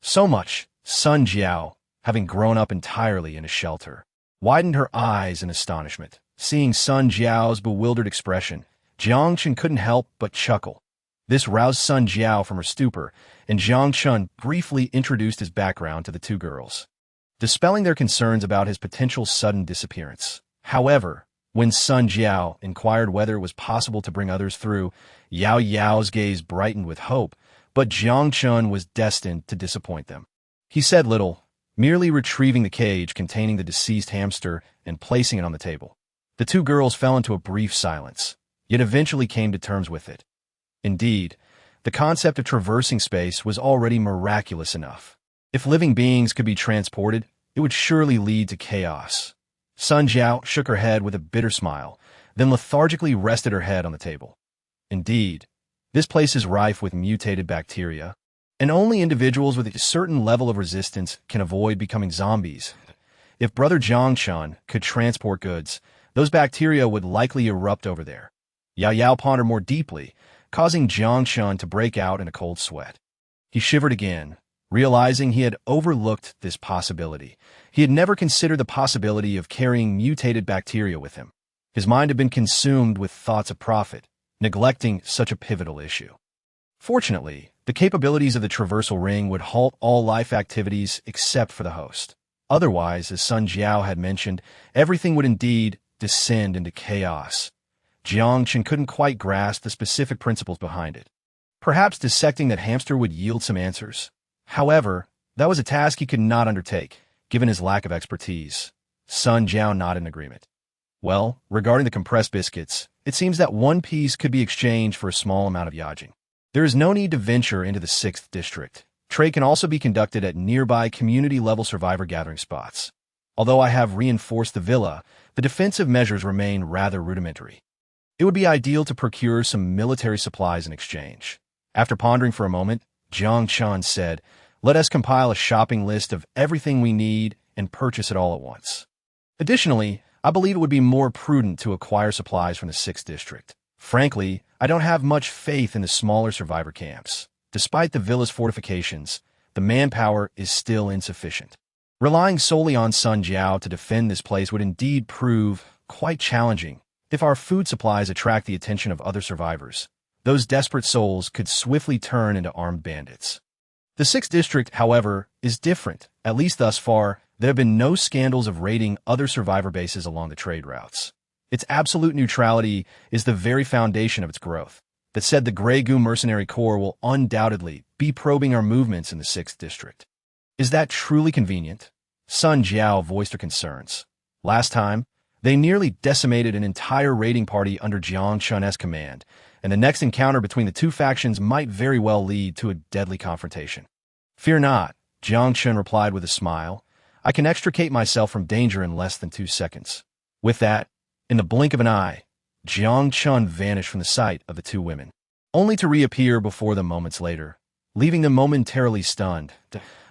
So much, Sun Jiao, having grown up entirely in a shelter, widened her eyes in astonishment. Seeing Sun Jiao's bewildered expression, Jiang Chen couldn't help but chuckle. This roused Sun Jiao from her stupor, and Jiang Chen briefly introduced his background to the two girls, dispelling their concerns about his potential sudden disappearance. However, when Sun Jiao inquired whether it was possible to bring others through, Yao Yao's gaze brightened with hope, but Jiang Chen was destined to disappoint them. He said little, merely retrieving the cage containing the deceased hamster and placing it on the table. The two girls fell into a brief silence, yet eventually came to terms with it. Indeed, the concept of traversing space was already miraculous enough. If living beings could be transported, it would surely lead to chaos. Sun Jiao shook her head with a bitter smile, then lethargically rested her head on the table. Indeed, this place is rife with mutated bacteria, and only individuals with a certain level of resistance can avoid becoming zombies. If Brother Jiang Chen could transport goods, those bacteria would likely erupt over there. Yao Yao pondered more deeply, causing Jiang Chen to break out in a cold sweat. He shivered again, realizing he had overlooked this possibility. He had never considered the possibility of carrying mutated bacteria with him. His mind had been consumed with thoughts of profit, neglecting such a pivotal issue. Fortunately, the capabilities of the traversal ring would halt all life activities except for the host. Otherwise, as Sun Jiao had mentioned, everything would indeed descend into chaos. Jiang Chen couldn't quite grasp the specific principles behind it. Perhaps dissecting that hamster would yield some answers. However, that was a task he could not undertake, given his lack of expertise. Sun Jiao nodded in agreement. Well, regarding the compressed biscuits, it seems that one piece could be exchanged for a small amount of yajing. There is no need to venture into the 6th district. Trade can also be conducted at nearby community-level survivor gathering spots. Although I have reinforced the villa, the defensive measures remain rather rudimentary. It would be ideal to procure some military supplies in exchange. After pondering for a moment, Jiang Chen said, "Let us compile a shopping list of everything we need and purchase it all at once." Additionally, I believe it would be more prudent to acquire supplies from the 6th district. Frankly, I don't have much faith in the smaller survivor camps. Despite the villa's fortifications, the manpower is still insufficient. Relying solely on Sun Jiao to defend this place would indeed prove quite challenging. If our food supplies attract the attention of other survivors, those desperate souls could swiftly turn into armed bandits. The 6th district, however, is different. At least thus far, there have been no scandals of raiding other survivor bases along the trade routes. Its absolute neutrality is the very foundation of its growth. That said, the Grey Goo Mercenary Corps will undoubtedly be probing our movements in the 6th district. Is that truly convenient? Sun Jiao voiced her concerns. Last time, they nearly decimated an entire raiding party under Jiang Chen's command, and the next encounter between the two factions might very well lead to a deadly confrontation. "Fear not," Jiang Chen replied with a smile. "I can extricate myself from danger in less than 2 seconds." With that, in the blink of an eye, Jiang Chen vanished from the sight of the two women, only to reappear before them moments later, leaving them momentarily stunned.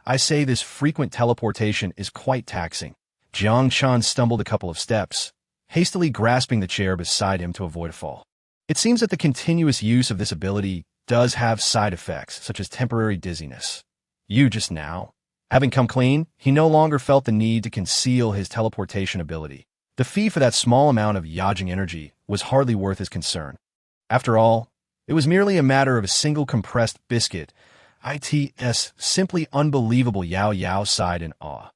I say this frequent teleportation is quite taxing. Jiang Chen stumbled a couple of steps, hastily grasping the chair beside him to avoid a fall. It seems that the continuous use of this ability does have side effects, such as temporary dizziness. You just now. Having come clean, he no longer felt the need to conceal his teleportation ability. The fee for that small amount of yajing energy was hardly worth his concern. After all, it was merely a matter of a single compressed biscuit. Its simply unbelievable. Yao Yao sighed in awe.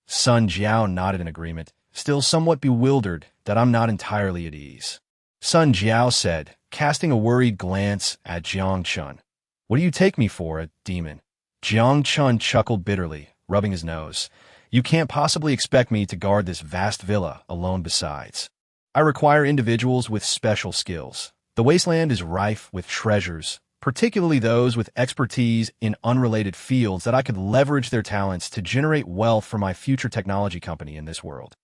Sun Jiao nodded in agreement, still somewhat bewildered that I'm not entirely at ease. Sun Jiao said, casting a worried glance at Jiang Chen. "What do you take me for, a demon?" Jiang Chen chuckled bitterly, rubbing his nose. "You can't possibly expect me to guard this vast villa alone. Besides, I require individuals with special skills. The wasteland is rife with treasures, particularly those with expertise in unrelated fields that I could leverage their talents to generate wealth for my future technology company in this world.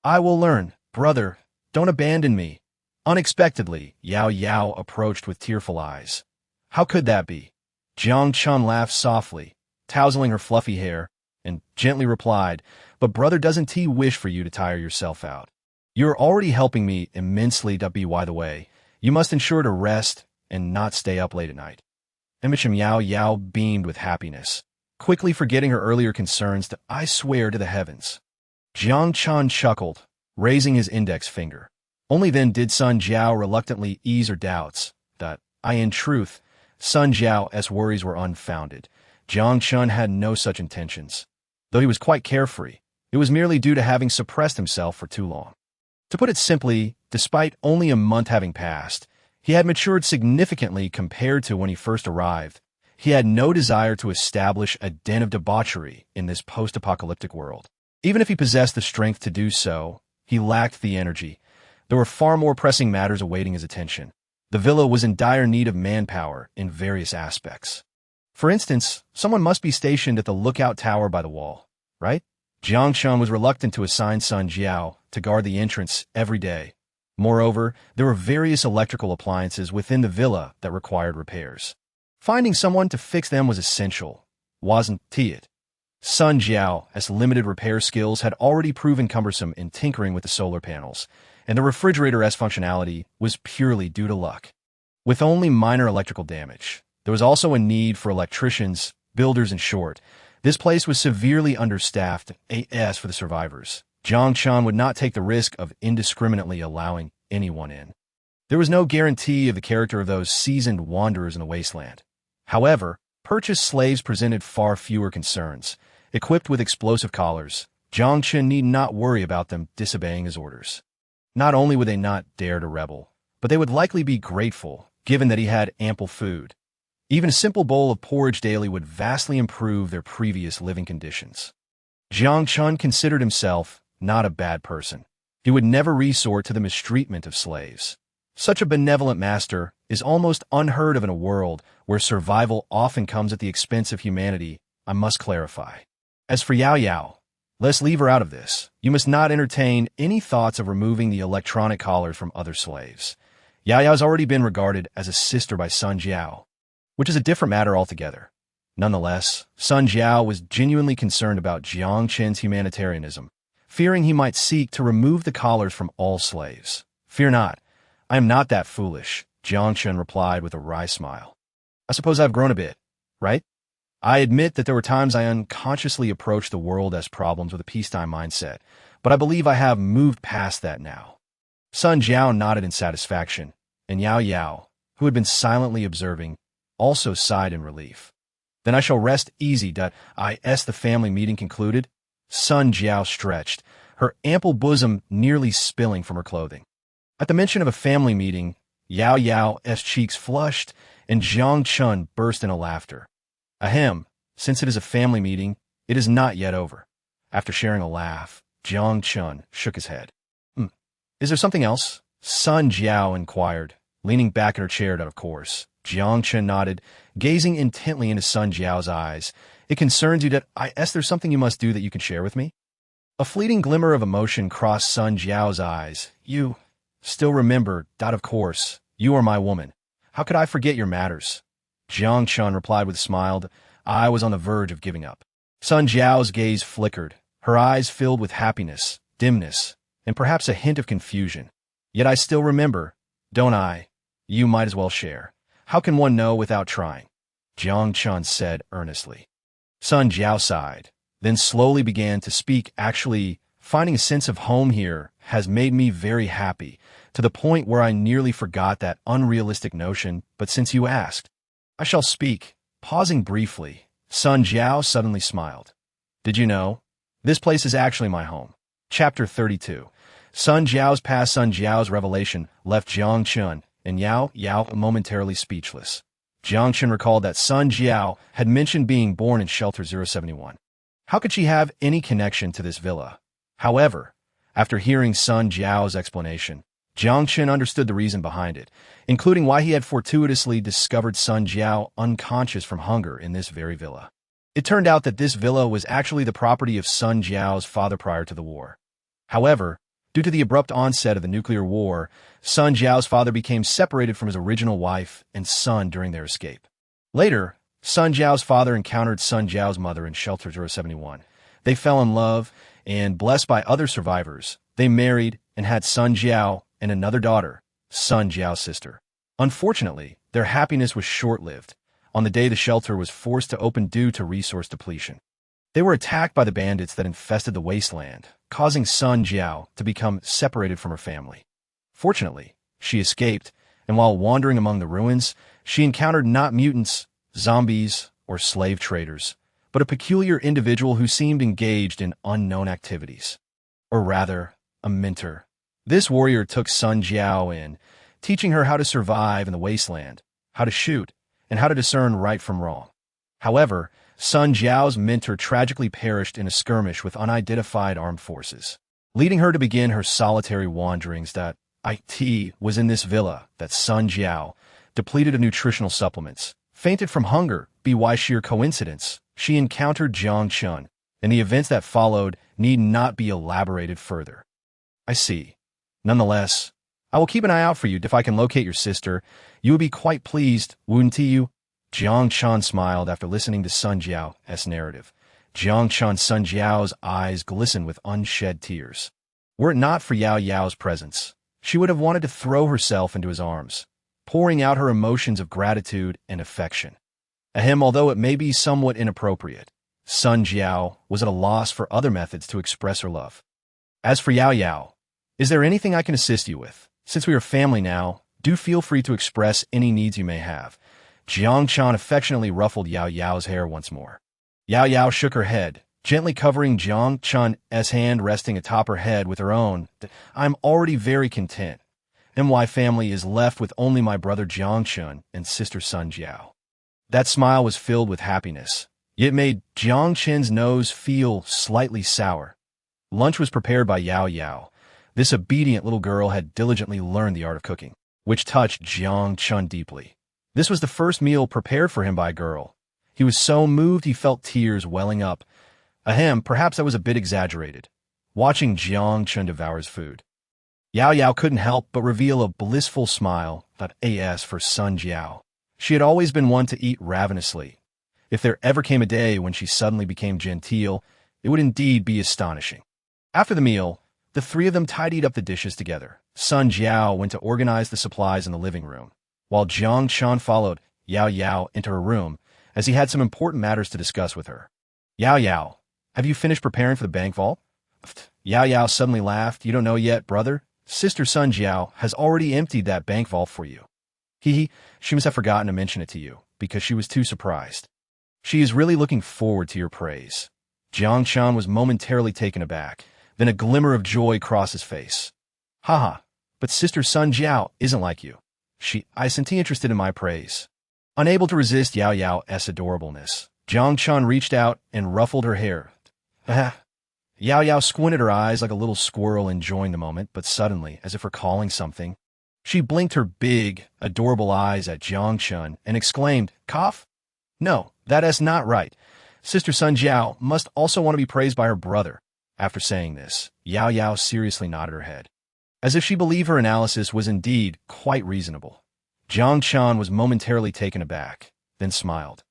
I will learn, brother. Don't abandon me." Unexpectedly, Yao Yao approached with tearful eyes. "How could that be?" Jiang Chen laughed softly, tousling her fluffy hair, and gently replied, "But brother, doesn't he wish for you to tire yourself out? You're already helping me immensely. By the way, you must ensure to rest and not stay up late at night." Imisham Yao Yao beamed with happiness, quickly forgetting her earlier concerns to "I swear to the heavens." Jiang Chen chuckled, raising his index finger. Only then did Sun Jiao reluctantly ease her doubts that, in truth, Sun Jiao's worries were unfounded. Jiang Chen had no such intentions. Though he was quite carefree, it was merely due to having suppressed himself for too long. To put it simply, despite only a month having passed, he had matured significantly compared to when he first arrived. He had no desire to establish a den of debauchery in this post-apocalyptic world. Even if he possessed the strength to do so, he lacked the energy. There were far more pressing matters awaiting his attention. The villa was in dire need of manpower in various aspects. For instance, someone must be stationed at the lookout tower by the wall, right? Jiang Chen was reluctant to assign Sun Jiao to guard the entrance every day. Moreover, there were various electrical appliances within the villa that required repairs. Finding someone to fix them was essential, wasn't it? Sun Jiao's limited repair skills had already proven cumbersome in tinkering with the solar panels, and the refrigerator's functionality was purely due to luck. With only minor electrical damage, there was also a need for electricians, builders in short. This place was severely understaffed as for the survivors. Jiang Chen would not take the risk of indiscriminately allowing anyone in. There was no guarantee of the character of those seasoned wanderers in the wasteland. However, purchased slaves presented far fewer concerns. Equipped with explosive collars, Jiang Chen need not worry about them disobeying his orders. Not only would they not dare to rebel, but they would likely be grateful, given that he had ample food. Even a simple bowl of porridge daily would vastly improve their previous living conditions. Jiang Chen considered himself not a bad person. He would never resort to the mistreatment of slaves. Such a benevolent master is almost unheard of in a world where survival often comes at the expense of humanity, I must clarify. As for Yao Yao, let's leave her out of this. You must not entertain any thoughts of removing the electronic collars from other slaves. Yao Yao's already been regarded as a sister by Sun Jiao, which is a different matter altogether. Nonetheless, Sun Jiao was genuinely concerned about Jiang Chen's humanitarianism, fearing he might seek to remove the collars from all slaves. Fear not. I am not that foolish, Jiang Chen replied with a wry smile. I suppose I've grown a bit, right? I admit that there were times I unconsciously approached the world as problems with a peacetime mindset, but I believe I have moved past that now. Sun Jiao nodded in satisfaction, and Yao Yao, who had been silently observing, also sighed in relief. Then I shall rest easy. Is the family meeting concluded? Sun Jiao stretched, her ample bosom nearly spilling from her clothing. At the mention of a family meeting, Yao Yao's cheeks flushed, and Jiang Chen burst into laughter. Ahem, since it is a family meeting, it is not yet over. After sharing a laugh, Jiang Chen shook his head. Is there something else? Sun Jiao inquired, leaning back in her chair. Of course. Jiang Chen nodded, gazing intently into Sun Jiao's eyes. It concerns you that there's something you must do that you can share with me? A fleeting glimmer of emotion crossed Sun Jiao's eyes. You still remember, of course, you are my woman. How could I forget your matters? Jiang Chen replied with a smile. I was on the verge of giving up. Sun Jiao's gaze flickered, her eyes filled with happiness, dimness, and perhaps a hint of confusion. Yet I still remember, don't I? You might as well share. How can one know without trying? Jiang Chen said earnestly. Sun Jiao sighed, then slowly began to speak. Actually, finding a sense of home here has made me very happy, to the point where I nearly forgot that unrealistic notion, but since you asked, I shall speak. Pausing briefly, Sun Jiao suddenly smiled. Did you know? This place is actually my home. Chapter 32. Sun Jiao's revelation left Jiang Chen and Yao Yao momentarily speechless. Jiang Chen recalled that Sun Jiao had mentioned being born in Shelter 071. How could she have any connection to this villa? However, after hearing Sun Jiao's explanation, Jiang Chen understood the reason behind it, including why he had fortuitously discovered Sun Jiao unconscious from hunger in this very villa. It turned out that this villa was actually the property of Sun Jiao's father prior to the war. However, due to the abrupt onset of the nuclear war, Sun Jiao's father became separated from his original wife and son during their escape. Later, Sun Jiao's father encountered Sun Jiao's mother in Shelter 071. They fell in love, and blessed by other survivors, they married and had Sun Jiao and another daughter, Sun Jiao's sister. Unfortunately, their happiness was short-lived. On the day the shelter was forced to open due to resource depletion, they were attacked by the bandits that infested the wasteland, causing Sun Jiao to become separated from her family. Fortunately, she escaped, and while wandering among the ruins, she encountered not mutants, zombies, or slave traders, but a peculiar individual who seemed engaged in unknown activities. Or rather, a mentor. This warrior took Sun Jiao in, teaching her how to survive in the wasteland, how to shoot, and how to discern right from wrong. However, Sun Jiao's mentor tragically perished in a skirmish with unidentified armed forces, leading her to begin her solitary wanderings. It was in this villa that Sun Jiao, depleted of nutritional supplements, fainted from hunger. By sheer coincidence, she encountered Jiang Chen, and the events that followed need not be elaborated further. I see. Nonetheless, I will keep an eye out for you. If I can locate your sister, you would be quite pleased, wouldn't you? Jiang Chen smiled after listening to Sun Jiao's narrative. Sun Jiao's eyes glistened with unshed tears. Were it not for Yao Yao's presence, she would have wanted to throw herself into his arms, pouring out her emotions of gratitude and affection. Although it may be somewhat inappropriate, Sun Jiao was at a loss for other methods to express her love. As for Yao Yao, is there anything I can assist you with? Since we are family now, do feel free to express any needs you may have. Jiang Chen affectionately ruffled Yao Yao's hair once more. Yao Yao shook her head, gently covering Jiang Chen's hand resting atop her head with her own. I'm already very content. My family is left with only my brother Jiang Chen and sister Sun Jiao. That smile was filled with happiness, yet made Jiang Chen's nose feel slightly sour. Lunch was prepared by Yao Yao. This obedient little girl had diligently learned the art of cooking. which touched Jiang Chen deeply. This was the first meal prepared for him by a girl. He was so moved he felt tears welling up. Ahem, perhaps that was a bit exaggerated. Watching Jiang Chen devour his food. Yao Yao couldn't help but reveal a blissful smile, as for Sun Jiao. She had always been one to eat ravenously. If there ever came a day when she suddenly became genteel, it would indeed be astonishing. After the meal, the three of them tidied up the dishes together. Sun Jiao went to organize the supplies in the living room, while Jiang Chen followed Yao Yao into her room, as he had some important matters to discuss with her. Yao Yao, have you finished preparing for the bank vault? Yao Yao suddenly laughed. You don't know yet, brother? Sister Sun Jiao has already emptied that bank vault for you. She must have forgotten to mention it to you, because she was too surprised. She is really looking forward to your praise. Jiang Chen was momentarily taken aback, then a glimmer of joy crossed his face. Haha, but Sister Sun Jiao isn't like you. I isn't interested in my praise. Unable to resist Yao Yao's adorableness, Jiang Chen reached out and ruffled her hair. Yao Yao squinted her eyes like a little squirrel enjoying the moment, but suddenly, as if recalling something, she blinked her big, adorable eyes at Jiang Chen and exclaimed, Cough? No, that is not right. Sister Sun Jiao must also want to be praised by her brother. After saying this, Yao Yao seriously nodded her head, as if she believed her analysis was indeed quite reasonable. Jiang Chen was momentarily taken aback, then smiled.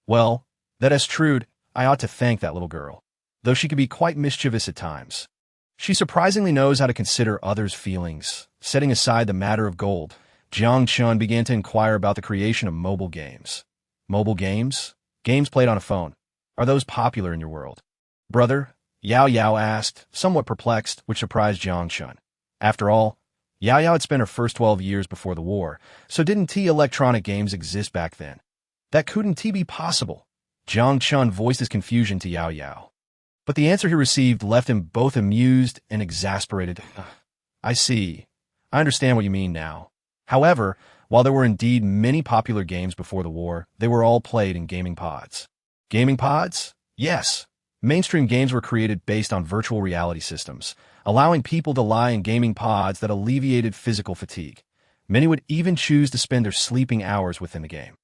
Well, that is true. I ought to thank that little girl, though she can be quite mischievous at times. She surprisingly knows how to consider others' feelings. Setting aside the matter of gold, Jiang Chen began to inquire about the creation of mobile games. Mobile games? Games played on a phone. Are those popular in your world? Brother? Yao Yao asked, somewhat perplexed, which surprised Jiang Chen. After all, Yao Yao had spent her first 12 years before the war, so didn't electronic games exist back then? That couldn't be possible. Jiang Chen voiced his confusion to Yao Yao. But the answer he received left him both amused and exasperated. I see. I understand what you mean now. However, while there were indeed many popular games before the war, they were all played in gaming pods. Gaming pods? Yes. Mainstream games were created based on virtual reality systems, allowing people to lie in gaming pods that alleviated physical fatigue. Many would even choose to spend their sleeping hours within the game.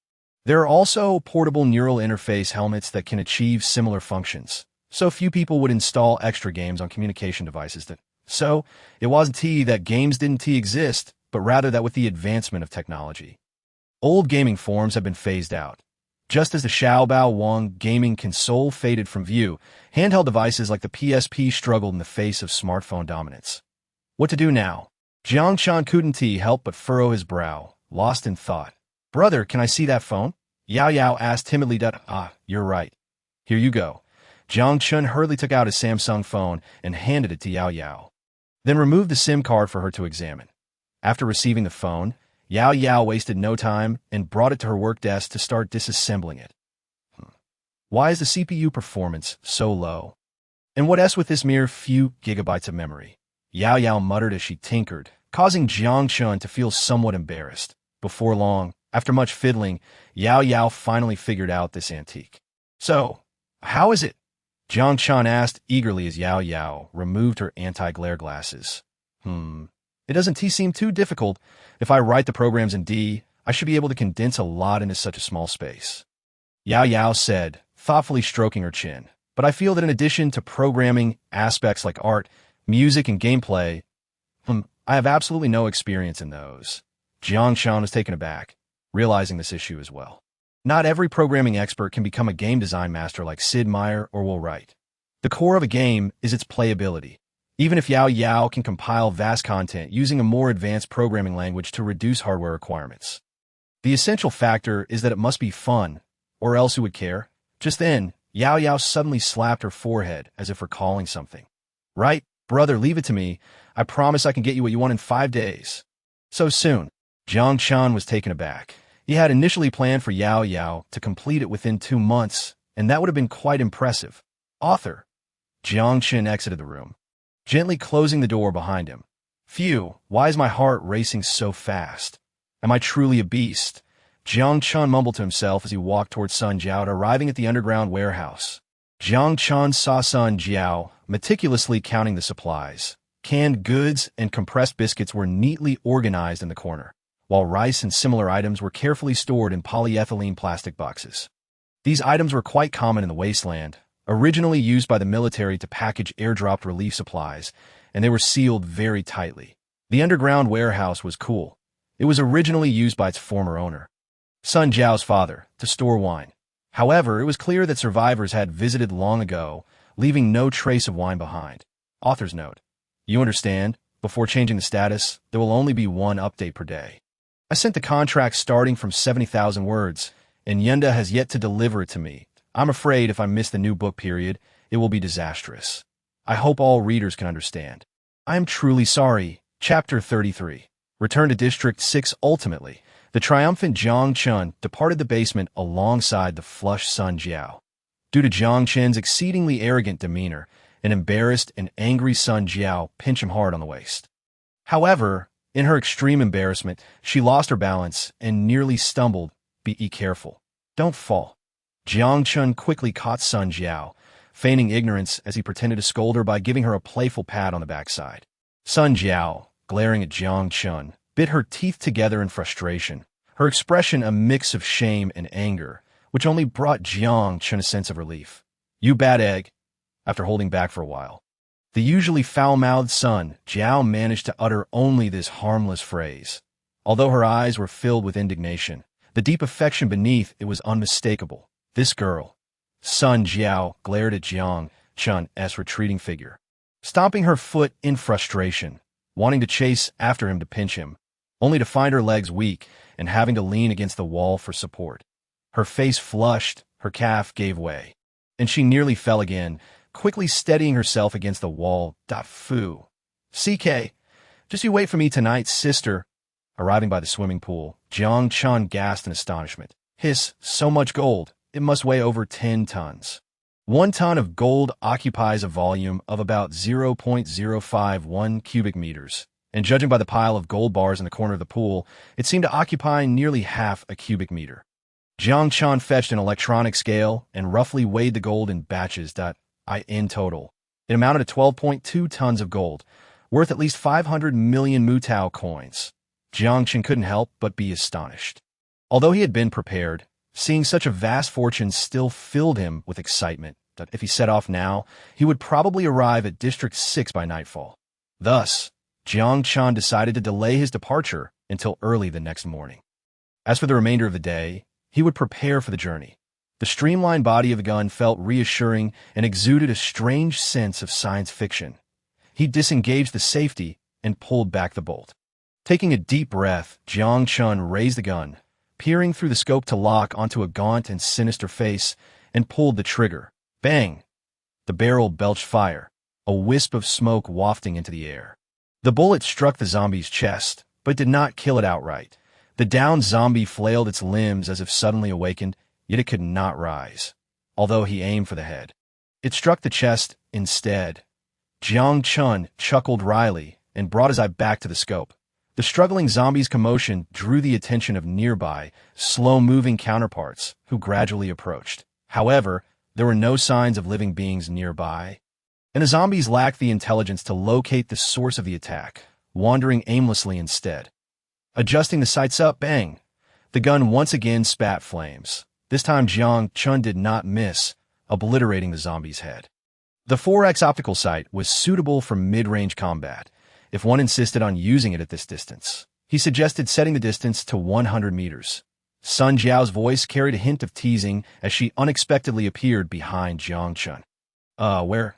There are also portable neural interface helmets that can achieve similar functions. So few people would install extra games on communication devices So, it wasn't that games didn't exist, but rather that with the advancement of technology, old gaming forms have been phased out. Just as the Xiaobao Wang gaming console faded from view, handheld devices like the PSP struggled in the face of smartphone dominance. What to do now? Jiang Chen couldn't help but furrow his brow, lost in thought. Brother, can I see that phone? Yao Yao asked timidly. You're right. Here you go. Jiang Chen hurriedly took out his Samsung phone and handed it to Yao Yao, then removed the SIM card for her to examine. After receiving the phone, Yao Yao wasted no time and brought it to her work desk to start disassembling it. Why is the CPU performance so low? And what with this mere few gigabytes of memory? Yao Yao muttered as she tinkered, causing Jiang Chen to feel somewhat embarrassed. Before long, after much fiddling, Yao Yao finally figured out this antique. So, how is it? Jiang Chen asked eagerly as Yao Yao removed her anti-glare glasses. It doesn't seem too difficult. If I write the programs in D, I should be able to condense a lot into such a small space. Yao Yao said, thoughtfully stroking her chin. But I feel that in addition to programming aspects like art, music, and gameplay, I have absolutely no experience in those. Jiang Chen was taken aback, realizing this issue as well. Not every programming expert can become a game design master like Sid Meier or Will Wright. The core of a game is its playability. Even if Yao Yao can compile vast content using a more advanced programming language to reduce hardware requirements, the essential factor is that it must be fun, or else who would care? Just then, Yao Yao suddenly slapped her forehead as if recalling something. Right, brother, leave it to me. I promise I can get you what you want in 5 days. So soon. Jiang Chen was taken aback. He had initially planned for Yao Yao to complete it within 2 months, and that would have been quite impressive. Author. Jiang Chen exited the room, gently closing the door behind him. Phew, why is my heart racing so fast? Am I truly a beast? Jiang Chen mumbled to himself as he walked towards Sun Jiao, arriving at the underground warehouse. Jiang Chen saw Sun Jiao meticulously counting the supplies. Canned goods and compressed biscuits were neatly organized in the corner. while rice and similar items were carefully stored in polyethylene plastic boxes. These items were quite common in the wasteland, originally used by the military to package airdropped relief supplies, and they were sealed very tightly. The underground warehouse was cool. It was originally used by its former owner, Sun Jiao's father, to store wine. However, it was clear that survivors had visited long ago, leaving no trace of wine behind. Author's note. You understand, before changing the status, there will only be one update per day. I sent the contract starting from 70,000 words, and Yenda has yet to deliver it to me. I'm afraid if I miss the new book period, it will be disastrous. I hope all readers can understand. I am truly sorry. Chapter 33. Return to District 6. Ultimately, the triumphant Jiang Chen departed the basement alongside the flushed Sun Jiao. Due to Jiang Chen's exceedingly arrogant demeanor, an embarrassed and angry Sun Jiao pinched him hard on the waist. However, in her extreme embarrassment, she lost her balance and nearly stumbled. Be careful. Don't fall. Jiang Chen quickly caught Sun Jiao, feigning ignorance as he pretended to scold her by giving her a playful pat on the backside. Sun Jiao, glaring at Jiang Chen, bit her teeth together in frustration, her expression a mix of shame and anger, which only brought Jiang Chen a sense of relief. You bad egg. After holding back for a while, the usually foul-mouthed Sun Jiao managed to utter only this harmless phrase. Although her eyes were filled with indignation, the deep affection beneath it was unmistakable. This girl. Sun Jiao glared at Jiang Chen's retreating figure, stomping her foot in frustration, wanting to chase after him to pinch him, only to find her legs weak and having to lean against the wall for support. Her face flushed, her calf gave way, and she nearly fell again, quickly steadying herself against the wall. Fu. CK, just you wait for me tonight, sister. Arriving by the swimming pool, Jiang Chen gasped in astonishment. Hiss, so much gold. It must weigh over 10 tons. 1 ton of gold occupies a volume of about 0.051 cubic meters, and judging by the pile of gold bars in the corner of the pool, it seemed to occupy nearly half a cubic meter. Jiang Chen fetched an electronic scale and roughly weighed the gold in batches. In total, it amounted to 12.2 tons of gold, worth at least 500 million Mutao coins. Jiang Chen couldn't help but be astonished. Although he had been prepared, seeing such a vast fortune still filled him with excitement that if he set off now, he would probably arrive at District 6 by nightfall. Thus, Jiang Chen decided to delay his departure until early the next morning. As for the remainder of the day, he would prepare for the journey. The streamlined body of the gun felt reassuring and exuded a strange sense of science fiction. He disengaged the safety and pulled back the bolt. Taking a deep breath, Jiang Chen raised the gun, peering through the scope to lock onto a gaunt and sinister face, and pulled the trigger. Bang! The barrel belched fire, a wisp of smoke wafting into the air. The bullet struck the zombie's chest, but did not kill it outright. The downed zombie flailed its limbs as if suddenly awakened, yet it could not rise, although he aimed for the head. It struck the chest instead. Jiang Chen chuckled wryly and brought his eye back to the scope. The struggling zombie's commotion drew the attention of nearby, slow-moving counterparts, who gradually approached. However, there were no signs of living beings nearby, and the zombies lacked the intelligence to locate the source of the attack, wandering aimlessly instead. Adjusting the sights up, bang! The gun once again spat flames. This time Jiang Chen did not miss, obliterating the zombie's head. The 4X optical sight was suitable for mid-range combat, if one insisted on using it at this distance. He suggested setting the distance to 100 meters. Sun Jiao's voice carried a hint of teasing as she unexpectedly appeared behind Jiang Chen. Where?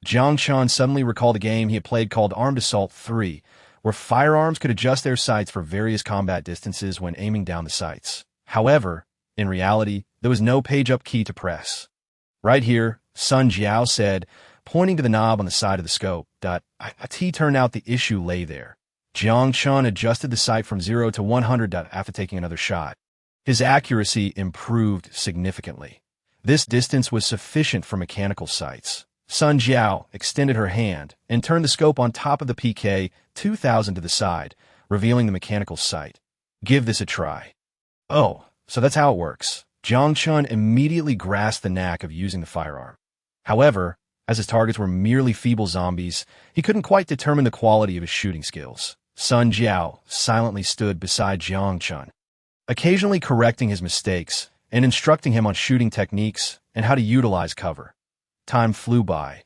Jiang Chen suddenly recalled a game he had played called Armed Assault 3, where firearms could adjust their sights for various combat distances when aiming down the sights. However, in reality, there was no page-up key to press. Right here, Sun Jiao said, pointing to the knob on the side of the scope. It turned out the issue lay there. Jiang Chen adjusted the sight from 0 to 100 after taking another shot. His accuracy improved significantly. This distance was sufficient for mechanical sights. Sun Jiao extended her hand and turned the scope on top of the PK 2000 to the side, revealing the mechanical sight. Give this a try. Oh, so that's how it works. Jiang Chen immediately grasped the knack of using the firearm. However, as his targets were merely feeble zombies, he couldn't quite determine the quality of his shooting skills. Sun Jiao silently stood beside Jiang Chen, occasionally correcting his mistakes and instructing him on shooting techniques and how to utilize cover. Time flew by,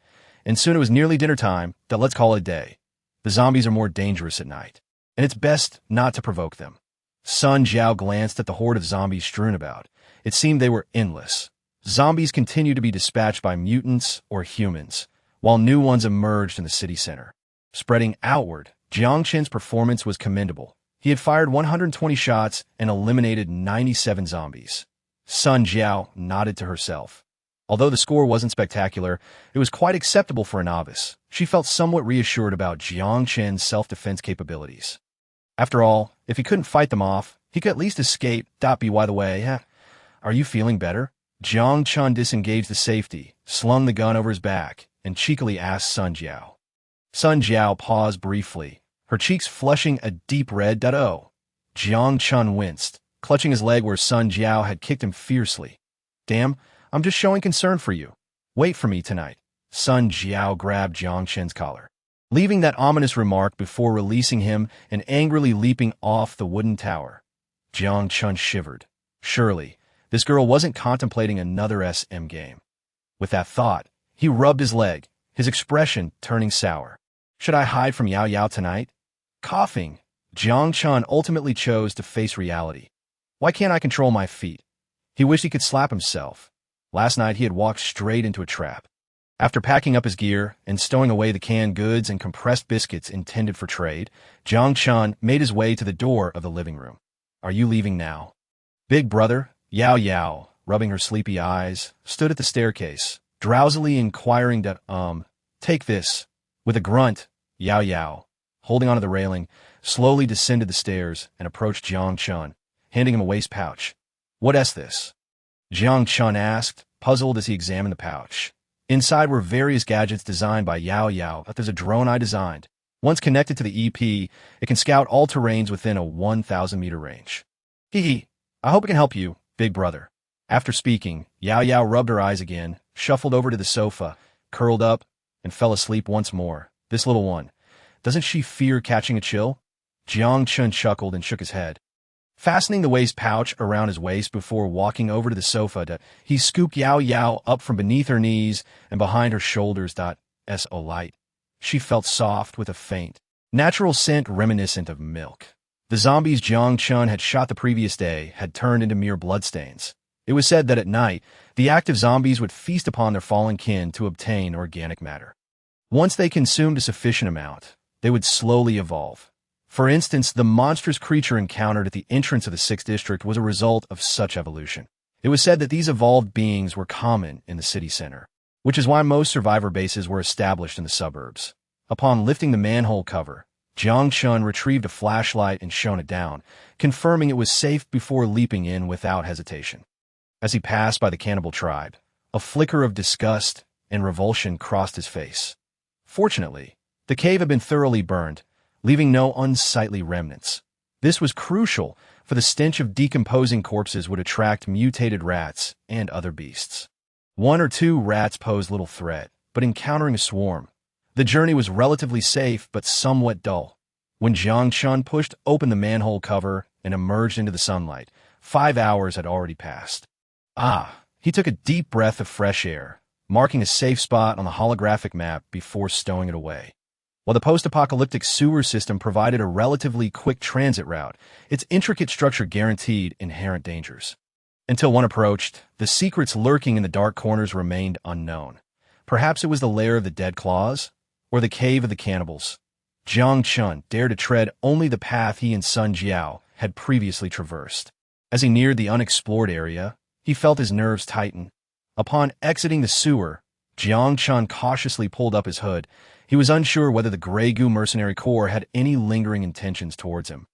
and soon it was nearly dinner time. Let's call it a day. The zombies are more dangerous at night, and it's best not to provoke them. Sun Jiao glanced at the horde of zombies strewn about. It seemed they were endless. Zombies continued to be dispatched by mutants or humans, while new ones emerged in the city center. Spreading outward, Jiang Chen's performance was commendable. He had fired 120 shots and eliminated 97 zombies. Sun Jiao nodded to herself. Although the score wasn't spectacular, it was quite acceptable for a novice. She felt somewhat reassured about Jiang Chen's self-defense capabilities. After all, if he couldn't fight them off, he could at least escape. By the way, are you feeling better? Jiang Chen disengaged the safety, slung the gun over his back, and cheekily asked Sun Jiao. Sun Jiao paused briefly, her cheeks flushing a deep red. Jiang Chen winced, clutching his leg where Sun Jiao had kicked him fiercely. Damn, I'm just showing concern for you. Wait for me tonight. Sun Jiao grabbed Jiang Chen's collar, leaving that ominous remark before releasing him and angrily leaping off the wooden tower. Jiang Chen shivered. Surely, this girl wasn't contemplating another SM game. With that thought, he rubbed his leg, his expression turning sour. Should I hide from Yao Yao tonight? Coughing, Jiang Chen ultimately chose to face reality. Why can't I control my feet? He wished he could slap himself. Last night he had walked straight into a trap. After packing up his gear and stowing away the canned goods and compressed biscuits intended for trade, Jiang Chen made his way to the door of the living room. Are you leaving now? Big brother, Yao Yao, rubbing her sleepy eyes, stood at the staircase, drowsily inquiring take this. With a grunt, Yao Yao, holding onto the railing, slowly descended the stairs and approached Jiang Chen, handing him a waist pouch. What's this? Jiang Chen asked, puzzled as he examined the pouch. Inside were various gadgets designed by Yao Yao. There's a drone I designed. Once connected to the EP, it can scout all terrains within a 1,000-meter range. Hee. I hope it can help you, big brother. After speaking, Yao Yao rubbed her eyes again, shuffled over to the sofa, curled up, and fell asleep once more. This little one. Doesn't she fear catching a chill? Jiang Chen chuckled and shook his head. Fastening the waist pouch around his waist before walking over to the sofa, he scooped Yao Yao up from beneath her knees and behind her shoulders. So light. She felt soft with a faint, natural scent reminiscent of milk. The zombies Jiang Chen had shot the previous day had turned into mere bloodstains. It was said that at night, the active zombies would feast upon their fallen kin to obtain organic matter. Once they consumed a sufficient amount, they would slowly evolve. For instance, the monstrous creature encountered at the entrance of the 6th District was a result of such evolution. It was said that these evolved beings were common in the city center, which is why most survivor bases were established in the suburbs. Upon lifting the manhole cover, Jiang Chen retrieved a flashlight and shone it down, confirming it was safe before leaping in without hesitation. As he passed by the cannibal tribe, a flicker of disgust and revulsion crossed his face. Fortunately, the cave had been thoroughly burned, leaving no unsightly remnants. This was crucial, for the stench of decomposing corpses would attract mutated rats and other beasts. 1 or 2 rats posed little threat, but encountering a swarm, the journey was relatively safe but somewhat dull. When Jiang Chen pushed open the manhole cover and emerged into the sunlight, 5 hours had already passed. He took a deep breath of fresh air, marking a safe spot on the holographic map before stowing it away. While the post-apocalyptic sewer system provided a relatively quick transit route, its intricate structure guaranteed inherent dangers. Until one approached, the secrets lurking in the dark corners remained unknown. Perhaps it was the lair of the dead claws, or the cave of the cannibals. Jiang Chen dared to tread only the path he and Sun Jiao had previously traversed. As he neared the unexplored area, he felt his nerves tighten. Upon exiting the sewer, Jiang Chen cautiously pulled up his hood. He was unsure whether the Grey Goo Mercenary Corps had any lingering intentions towards him.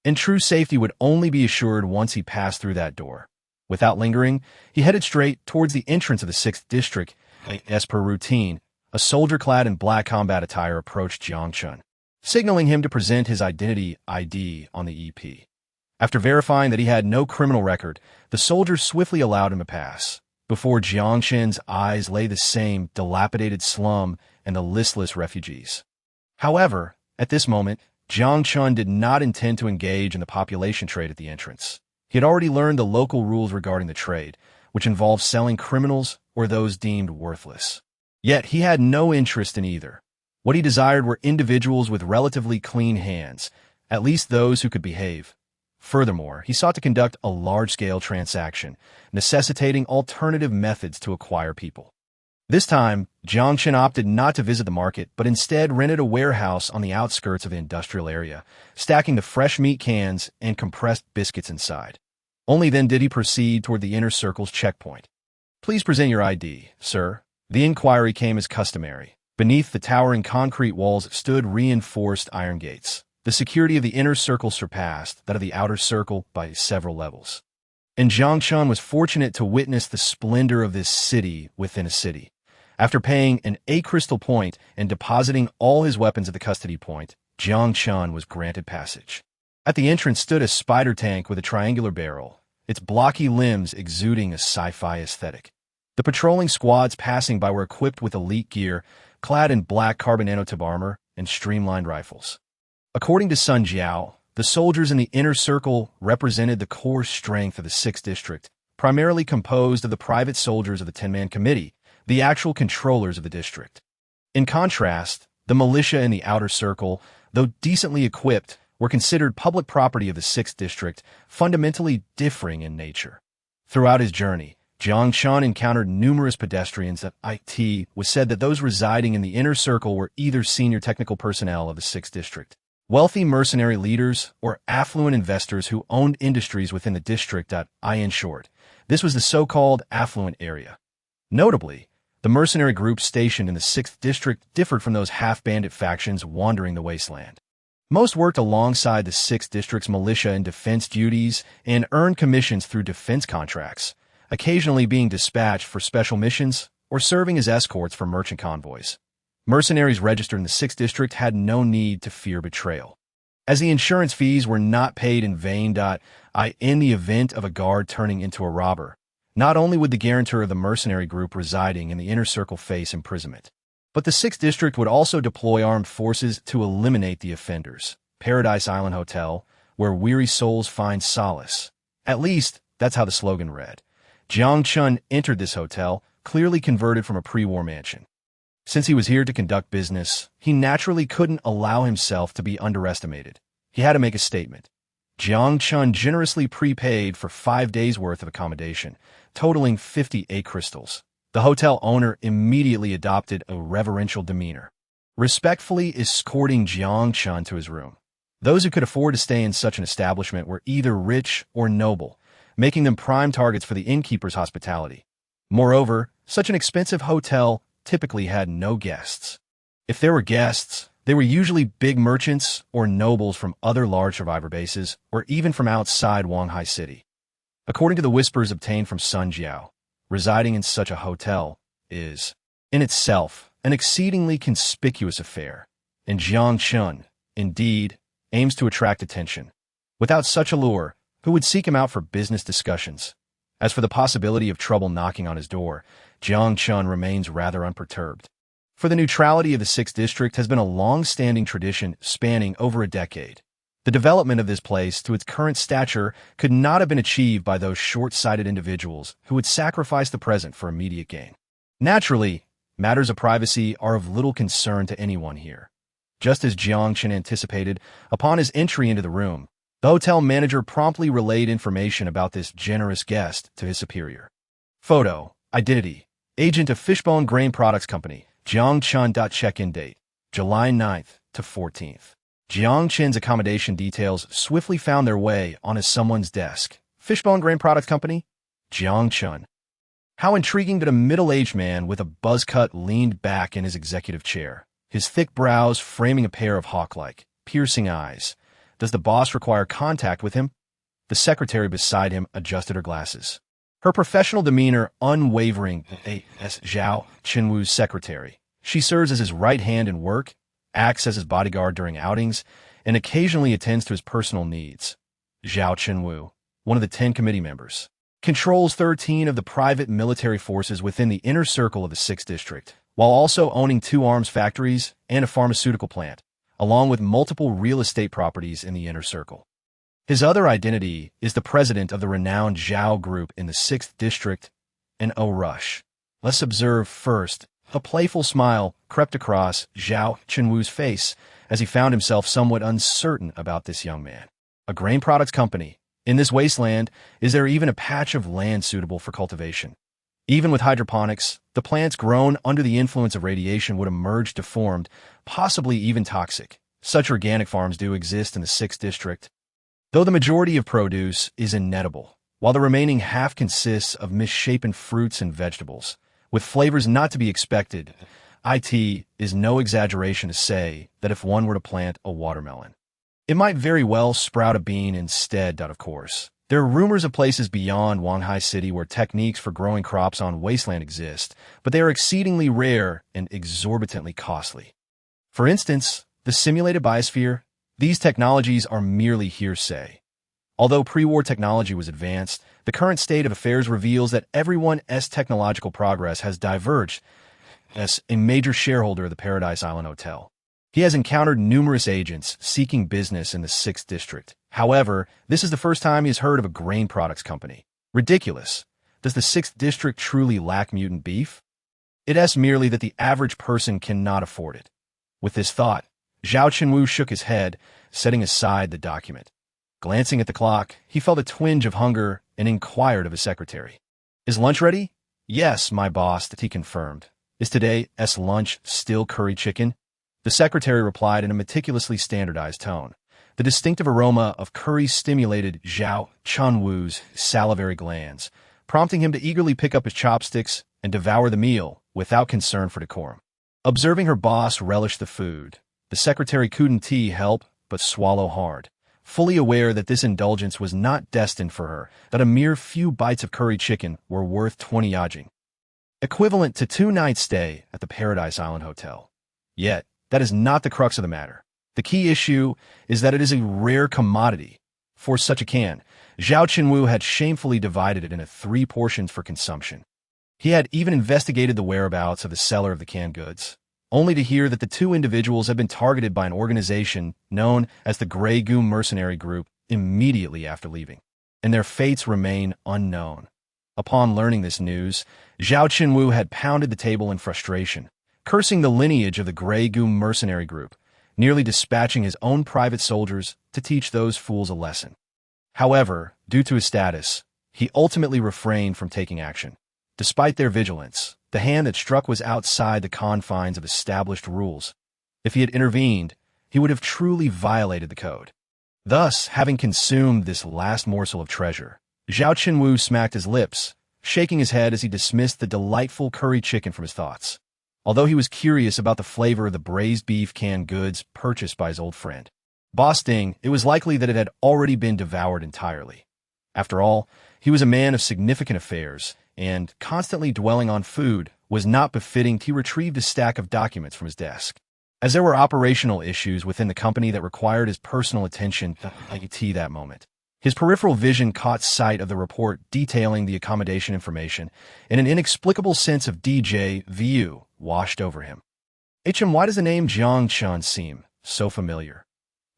And true safety would only be assured once he passed through that door. Without lingering, he headed straight towards the entrance of the 6th District. As per routine, a soldier clad in black combat attire approached Jiang Chen, signaling him to present his identity ID on the EP. After verifying that he had no criminal record, the soldier swiftly allowed him to pass. Before Jiang Chen's eyes lay the same dilapidated slum and the listless refugees. However, at this moment, Jiang Chen did not intend to engage in the population trade at the entrance. He had already learned the local rules regarding the trade, which involved selling criminals or those deemed worthless. Yet he had no interest in either. What he desired were individuals with relatively clean hands, at least those who could behave. Furthermore, he sought to conduct a large-scale transaction, necessitating alternative methods to acquire people. This time, Jiang Chen opted not to visit the market, but instead rented a warehouse on the outskirts of the industrial area, stacking the fresh meat cans and compressed biscuits inside. Only then did he proceed toward the inner circle's checkpoint. "Please present your ID, sir." The inquiry came as customary. Beneath the towering concrete walls stood reinforced iron gates. The security of the inner circle surpassed that of the outer circle by several levels. And Jiang Chen was fortunate to witness the splendor of this city within a city. After paying an crystal point and depositing all his weapons at the custody point, Jiang Chen was granted passage. At the entrance stood a spider tank with a triangular barrel, its blocky limbs exuding a sci-fi aesthetic. The patrolling squads passing by were equipped with elite gear, clad in black carbon nanotube armor and streamlined rifles. According to Sun Jiao, the soldiers in the inner circle represented the core strength of the 6th District, primarily composed of the private soldiers of the 10-man committee, the actual controllers of the district. In contrast, the militia in the outer circle, though decently equipped, were considered public property of the 6th District, fundamentally differing in nature. Throughout his journey, Jiang Chen encountered numerous pedestrians that it was said that those residing in the inner circle were either senior technical personnel of the 6th District, wealthy mercenary leaders, or affluent investors who owned industries within the district. In short, this was the so-called affluent area. Notably, the mercenary groups stationed in the 6th District differed from those half-bandit factions wandering the wasteland. Most worked alongside the 6th District's militia in defense duties and earned commissions through defense contracts, occasionally being dispatched for special missions or serving as escorts for merchant convoys. Mercenaries registered in the 6th District had no need to fear betrayal, as the insurance fees were not paid in vain. In the event of a guard turning into a robber, not only would the guarantor of the mercenary group residing in the inner circle face imprisonment, but the 6th District would also deploy armed forces to eliminate the offenders. Paradise Island Hotel, where weary souls find solace. At least, that's how the slogan read. Jiang Chen entered this hotel, clearly converted from a pre-war mansion. Since he was here to conduct business, he naturally couldn't allow himself to be underestimated. He had to make a statement. Jiang Chen generously prepaid for 5 days' worth of accommodation, totaling 58 crystals. The hotel owner immediately adopted a reverential demeanor, respectfully escorting Jiang Chen to his room. Those who could afford to stay in such an establishment were either rich or noble, making them prime targets for the innkeeper's hospitality. Moreover, such an expensive hotel typically had no guests. If there were guests, they were usually big merchants or nobles from other large survivor bases, or even from outside Wanghai City. According to the whispers obtained from Sun Jiao, residing in such a hotel is, in itself, an exceedingly conspicuous affair, and Jiang Chen, indeed, aims to attract attention. Without such allure, who would seek him out for business discussions? As for the possibility of trouble knocking on his door, Jiang Chen remains rather unperturbed. For the neutrality of the 6th District has been a long-standing tradition spanning over a decade. The development of this place to its current stature could not have been achieved by those short-sighted individuals who would sacrifice the present for immediate gain. Naturally, matters of privacy are of little concern to anyone here. Just as Jiang Chen anticipated, upon his entry into the room, the hotel manager promptly relayed information about this generous guest to his superior. Photo, identity, agent of Fishbone Grain Products Company, Jiang Chen. Check-in date, July 9th to 14th. Jiang Chen's accommodation details swiftly found their way onto someone's desk. Fishbone Grain Products Company? Jiang Chen. How intriguing that a middle-aged man with a buzz cut leaned back in his executive chair, his thick brows framing a pair of hawk-like, piercing eyes. Does the boss require contact with him? The secretary beside him adjusted her glasses. Her professional demeanor unwavering. A.S. Zhao, Chenwu's secretary. She serves as his right hand in work, acts as his bodyguard during outings, and occasionally attends to his personal needs. Zhao Chenwu, one of the 10 committee members, controls 13 of the private military forces within the inner circle of the 6th District, while also owning 2 arms factories and a pharmaceutical plant. along with multiple real estate properties in the inner circle. His other identity is the president of the renowned Zhao Group in the 6th District, and oh rush. Let's observe first. A playful smile crept across Jiang Chen's face as he found himself somewhat uncertain about this young man. A grain products company. In this wasteland, is there even a patch of land suitable for cultivation? Even with hydroponics, the plants grown under the influence of radiation would emerge deformed, possibly even toxic. Such organic farms do exist in the 6th District, though the majority of produce is inedible, while the remaining half consists of misshapen fruits and vegetables, with flavors not to be expected. It is no exaggeration to say that if one were to plant a watermelon, it might very well sprout a bean instead. Of course, there are rumors of places beyond Wanghai City where techniques for growing crops on wasteland exist, but they are exceedingly rare and exorbitantly costly. For instance, the simulated biosphere. These technologies are merely hearsay. Although pre-war technology was advanced, the current state of affairs reveals that everyone's technological progress has diverged. As a major shareholder of the Paradise Island Hotel, he has encountered numerous agents seeking business in the 6th District. However, this is the first time he has heard of a grain products company. Ridiculous. Does the 6th District truly lack mutant beef? It is merely that the average person cannot afford it. With this thought, Jiang Chen shook his head, setting aside the document. Glancing at the clock, he felt a twinge of hunger and inquired of his secretary. Is lunch ready? Yes, my boss, he confirmed. Is today's lunch still curry chicken? The secretary replied in a meticulously standardized tone. The distinctive aroma of curry stimulated Jiang Chen's salivary glands, prompting him to eagerly pick up his chopsticks and devour the meal without concern for decorum. Observing her boss relish the food, the secretary couldn't help but swallow hard, fully aware that this indulgence was not destined for her, that a mere few bites of curry chicken were worth 20 yajing, equivalent to 2 nights' stay at the Paradise Island Hotel. Yet, that is not the crux of the matter. The key issue is that it is a rare commodity. For such a can, Jiang Chen had shamefully divided it into 3 portions for consumption. He had even investigated the whereabouts of the seller of the canned goods, only to hear that the 2 individuals had been targeted by an organization known as the Grey Goo Mercenary Group immediately after leaving, and their fates remain unknown. Upon learning this news, Jiang Chen had pounded the table in frustration, cursing the lineage of the Grey Goo Mercenary Group, nearly dispatching his own private soldiers to teach those fools a lesson. However, due to his status, he ultimately refrained from taking action. Despite their vigilance, the hand that struck was outside the confines of established rules. If he had intervened, he would have truly violated the code. Thus, having consumed this last morsel of treasure, Jiang Chen smacked his lips, shaking his head as he dismissed the delightful curry chicken from his thoughts. Although he was curious about the flavor of the braised beef canned goods purchased by his old friend Boss Ding, it was likely that it had already been devoured entirely. After all, he was a man of significant affairs, and constantly dwelling on food was not befitting. He retrieved a stack of documents from his desk. As there were operational issues within the company that required his personal attention that moment, his peripheral vision caught sight of the report detailing the accommodation information, and an inexplicable sense of déjà vu washed over him. Why does the name Jiang Chen seem so familiar?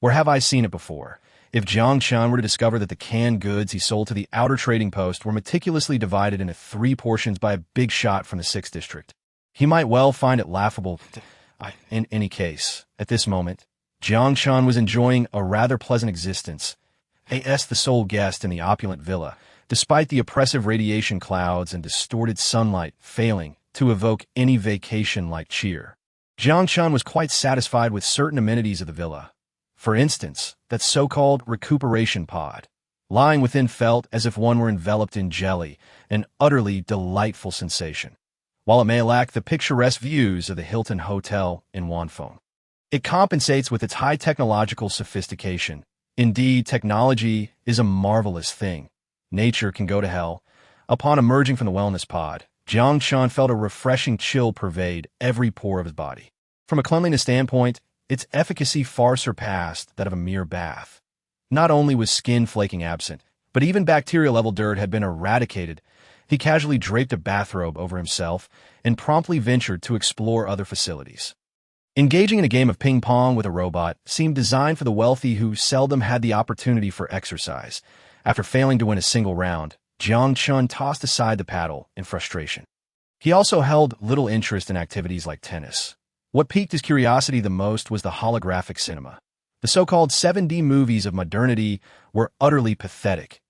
Where have I seen it before? If Jiang Chen were to discover that the canned goods he sold to the outer trading post were meticulously divided into 3 portions by a big shot from the 6th District, he might well find it laughable. In any case, at this moment, Jiang Chen was enjoying a rather pleasant existence, as the sole guest in the opulent villa, despite the oppressive radiation clouds and distorted sunlight failing to evoke any vacation-like cheer. Jiang Chen was quite satisfied with certain amenities of the villa. For instance, that so-called recuperation pod, lying within felt as if one were enveloped in jelly, an utterly delightful sensation. While it may lack the picturesque views of the Hilton Hotel in Wanfeng, it compensates with its high technological sophistication. Indeed, technology is a marvelous thing. Nature can go to hell. Upon emerging from the wellness pod, Jiang Chen felt a refreshing chill pervade every pore of his body. From a cleanliness standpoint, its efficacy far surpassed that of a mere bath. Not only was skin flaking absent, but even bacteria-level dirt had been eradicated. He casually draped a bathrobe over himself and promptly ventured to explore other facilities. Engaging in a game of ping-pong with a robot seemed designed for the wealthy who seldom had the opportunity for exercise. After failing to win a single round, Jiang Chen tossed aside the paddle in frustration. He also held little interest in activities like tennis. What piqued his curiosity the most was the holographic cinema. The so-called 7D movies of modernity were utterly pathetic.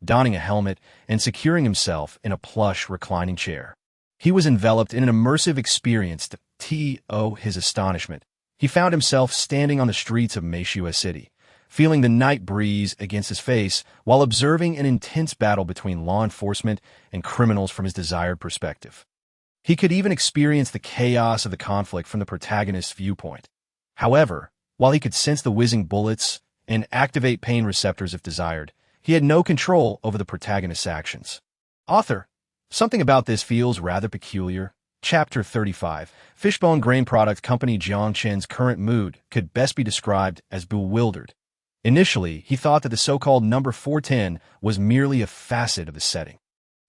Donning a helmet and securing himself in a plush reclining chair, he was enveloped in an immersive experience. To his astonishment, he found himself standing on the streets of Meishua City, feeling the night breeze against his face while observing an intense battle between law enforcement and criminals from his desired perspective. He could even experience the chaos of the conflict from the protagonist's viewpoint. However, while he could sense the whizzing bullets and activate pain receptors if desired, he had no control over the protagonist's actions. Author, something about this feels rather peculiar. Chapter 35. Fishbone Grain Product Company. Jiang Chen's current mood could best be described as bewildered. Initially, he thought that the so-called number 410 was merely a facet of the setting,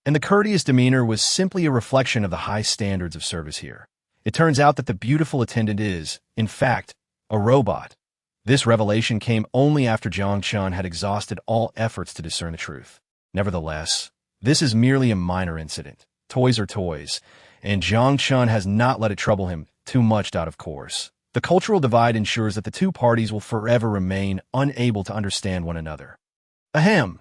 and the courteous demeanor was simply a reflection of the high standards of service here. It turns out that the beautiful attendant is, in fact, a robot. This revelation came only after Jiang Chen had exhausted all efforts to discern the truth. Nevertheless, this is merely a minor incident. Toys are toys, and Jiang Chen has not let it trouble him too much. Of course, the cultural divide ensures that the two parties will forever remain unable to understand one another. Ahem.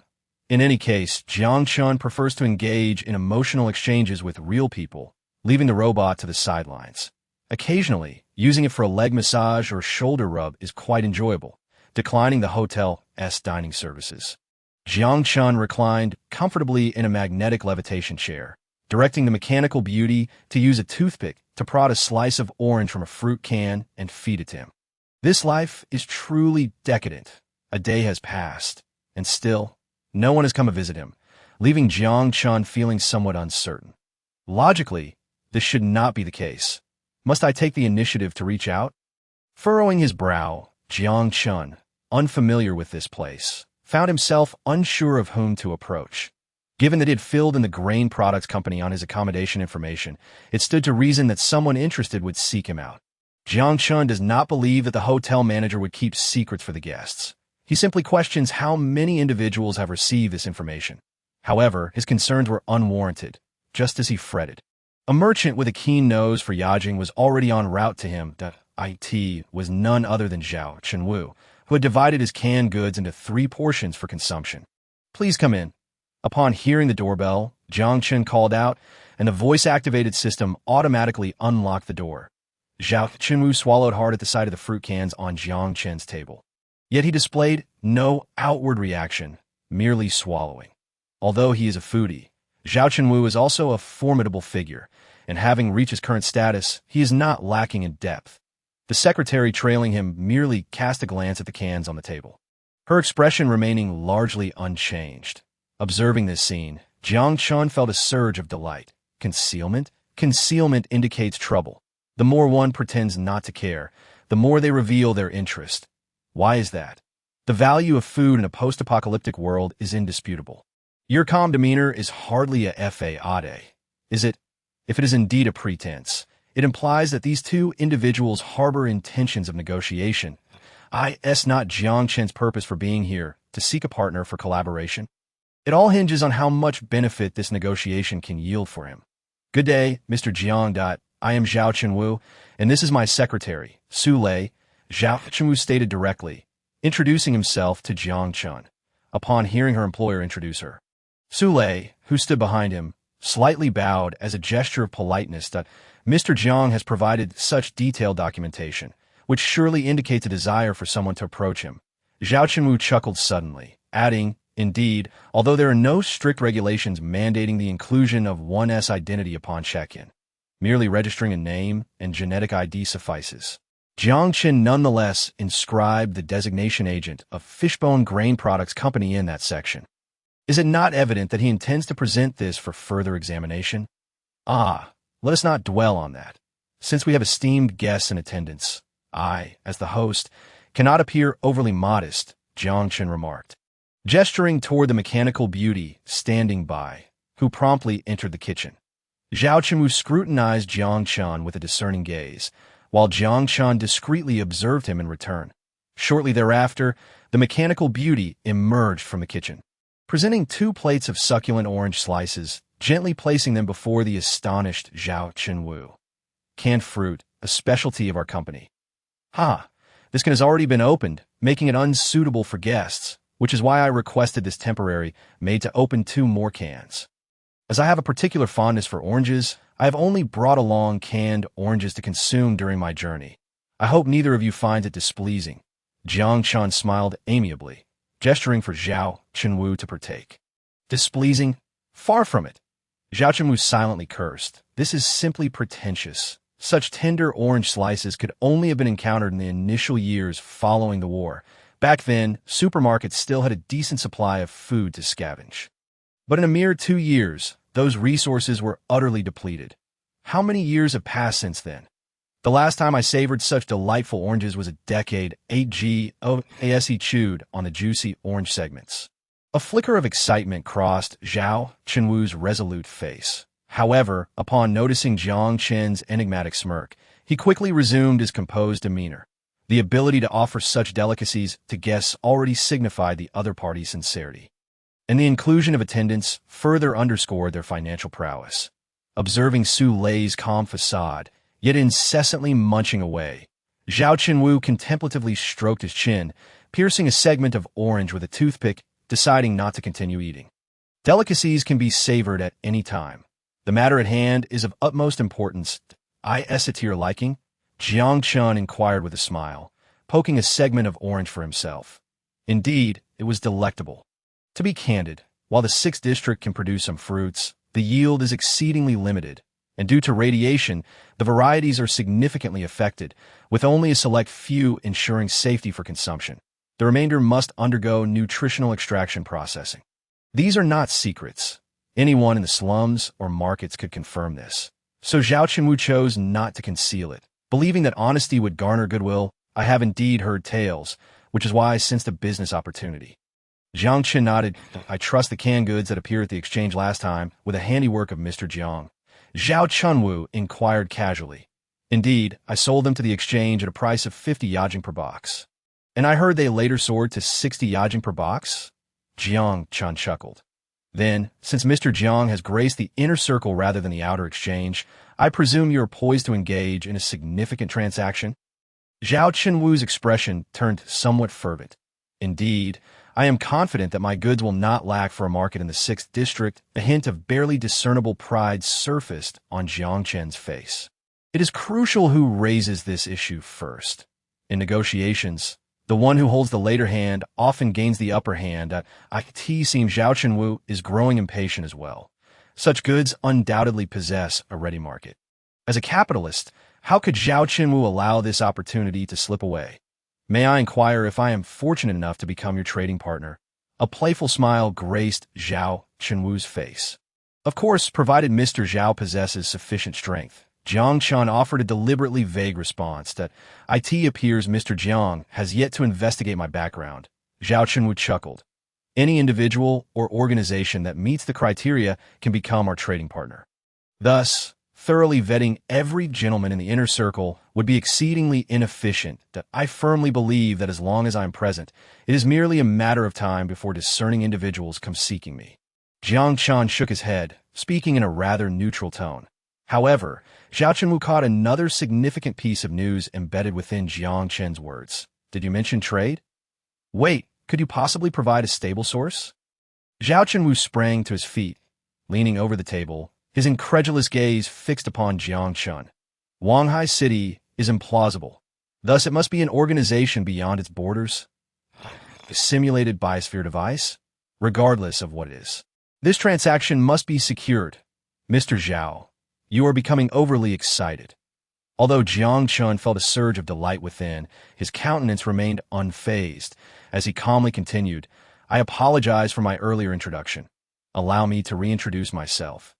In any case, Jiang Chen prefers to engage in emotional exchanges with real people, leaving the robot to the sidelines. Occasionally, using it for a leg massage or shoulder rub is quite enjoyable, declining the hotel's dining services. Jiang Chen reclined comfortably in a magnetic levitation chair, directing the mechanical beauty to use a toothpick to prod a slice of orange from a fruit can and feed it to him. This life is truly decadent. A day has passed, and still, no one has come to visit him, leaving Jiang Chen feeling somewhat uncertain. Logically, this should not be the case. Must I take the initiative to reach out? Furrowing his brow, Jiang Chen, unfamiliar with this place, found himself unsure of whom to approach. Given that he had filled in the grain products company on his accommodation information, it stood to reason that someone interested would seek him out. Jiang Chen does not believe that the hotel manager would keep secrets for the guests. He simply questions how many individuals have received this information. However, his concerns were unwarranted, just as he fretted. A merchant with a keen nose for yajing was already en route to him. It was none other than Zhao Chenwu, who had divided his canned goods into 3 portions for consumption. Please come in. Upon hearing the doorbell, Jiang Chen called out, and the voice-activated system automatically unlocked the door. Zhao Chenwu swallowed hard at the sight of the fruit cans on Jiang Chen's table. Yet he displayed no outward reaction, merely swallowing. Although he is a foodie, Zhao Chenwu is also a formidable figure, and having reached his current status, he is not lacking in depth. The secretary trailing him merely cast a glance at the cans on the table, her expression remaining largely unchanged. Observing this scene, Jiang Chen felt a surge of delight. Concealment? Concealment indicates trouble. The more one pretends not to care, the more they reveal their interest. Why is that? The value of food in a post-apocalyptic world is indisputable. Your calm demeanor is hardly a fade, is it? If it is indeed a pretense, it implies that these two individuals harbor intentions of negotiation. Is not Jiang Chen's purpose for being here to seek a partner for collaboration? It all hinges on how much benefit this negotiation can yield for him. Good day, Mr. Jiang. I am Zhao Chenwu, and this is my secretary, Su Lei, Zhao Chenwu stated directly, introducing himself to Jiang Chen, upon hearing her employer introduce her. Su Lei, who stood behind him, slightly bowed as a gesture of politeness that Mr. Jiang has provided such detailed documentation, which surely indicates a desire for someone to approach him. Zhao Chenwu chuckled suddenly, adding, indeed, although there are no strict regulations mandating the inclusion of one's identity upon check-in, merely registering a name and genetic ID suffices. Jiang Chen nonetheless inscribed the designation agent of Fishbone Grain Products Company in that section. Is it not evident that he intends to present this for further examination? Let us not dwell on that. Since we have esteemed guests in attendance, I, as the host, cannot appear overly modest, Jiang Chen remarked, gesturing toward the mechanical beauty standing by, who promptly entered the kitchen. Zhao Chenwu scrutinized Jiang Chen with a discerning gaze, while Jiang Chen discreetly observed him in return. Shortly thereafter, the mechanical beauty emerged from the kitchen, presenting 2 plates of succulent orange slices, gently placing them before the astonished Jiang Chen. Canned fruit, a specialty of our company. This can has already been opened, making it unsuitable for guests, which is why I requested this temporary made to open 2 more cans. As I have a particular fondness for oranges, I have only brought along canned oranges to consume during my journey. I hope neither of you finds it displeasing. Jiang Chen smiled amiably, gesturing for Jiang Chen to partake. Displeasing? Far from it. Jiang Chen silently cursed. This is simply pretentious. Such tender orange slices could only have been encountered in the initial years following the war. Back then, supermarkets still had a decent supply of food to scavenge. But in a mere 2 years, those resources were utterly depleted. How many years have passed since then? The last time I savored such delightful oranges was a decade ago. On the juicy orange segments. A flicker of excitement crossed Jiang Chenwu's resolute face. However, upon noticing Jiang Chen's enigmatic smirk, he quickly resumed his composed demeanor. The ability to offer such delicacies to guests already signified the other party's sincerity, and the inclusion of attendants further underscored their financial prowess. Observing Su Lei's calm facade, yet incessantly munching away, Jiang Chenwu contemplatively stroked his chin, piercing a segment of orange with a toothpick, deciding not to continue eating. Delicacies can be savored at any time. The matter at hand is of utmost importance. Is it to your liking? Jiang Chen inquired with a smile, poking a segment of orange for himself. Indeed, it was delectable. To be candid, while the 6th district can produce some fruits, the yield is exceedingly limited, and due to radiation, the varieties are significantly affected, with only a select few ensuring safety for consumption. The remainder must undergo nutritional extraction processing. These are not secrets. Anyone in the slums or markets could confirm this. So Jiang Chenwu chose not to conceal it. Believing that honesty would garner goodwill, I have indeed heard tales, which is why I sensed a business opportunity. Jiang Chen nodded. I trust the canned goods that appeared at the exchange last time with a handiwork of Mr. Jiang. Jiang Chenwu inquired casually. Indeed, I sold them to the exchange at a price of 50 yajing per box. And I heard they later soared to 60 yajing per box? Jiang Chen chuckled. Then, since Mr. Jiang has graced the inner circle rather than the outer exchange, I presume you are poised to engage in a significant transaction? Jiang Chenwu's expression turned somewhat fervent. Indeed, I am confident that my goods will not lack for a market in the 6th district. A hint of barely discernible pride surfaced on Jiang Chen's face. It is crucial who raises this issue first. In negotiations, the one who holds the later hand often gains the upper hand. It seems Jiang Chenwu is growing impatient as well. Such goods undoubtedly possess a ready market. As a capitalist, how could Jiang Chenwu allow this opportunity to slip away? May I inquire if I am fortunate enough to become your trading partner? A playful smile graced Jiang Chenwu's face. Of course, provided Mr. Zhao possesses sufficient strength. Jiang Chen offered a deliberately vague response that it appears Mr. Jiang has yet to investigate my background. Jiang Chenwu chuckled. Any individual or organization that meets the criteria can become our trading partner. Thus, thoroughly vetting every gentleman in the inner circle would be exceedingly inefficient. I firmly believe that as long as I am present, it is merely a matter of time before discerning individuals come seeking me. Jiang Chen shook his head, speaking in a rather neutral tone. However, Jiang Chenwu caught another significant piece of news embedded within Jiang Chen's words. Did you mention trade? Wait, could you possibly provide a stable source? Jiang Chenwu sprang to his feet, leaning over the table, his incredulous gaze fixed upon Jiang Chen. Wanghai City is implausible. Thus it must be an organization beyond its borders. A simulated biosphere device? Regardless of what it is. This transaction must be secured. Mr. Zhao, you are becoming overly excited. Although Jiang Chen felt a surge of delight within, his countenance remained unfazed. As he calmly continued, I apologize for my earlier introduction. Allow me to reintroduce myself.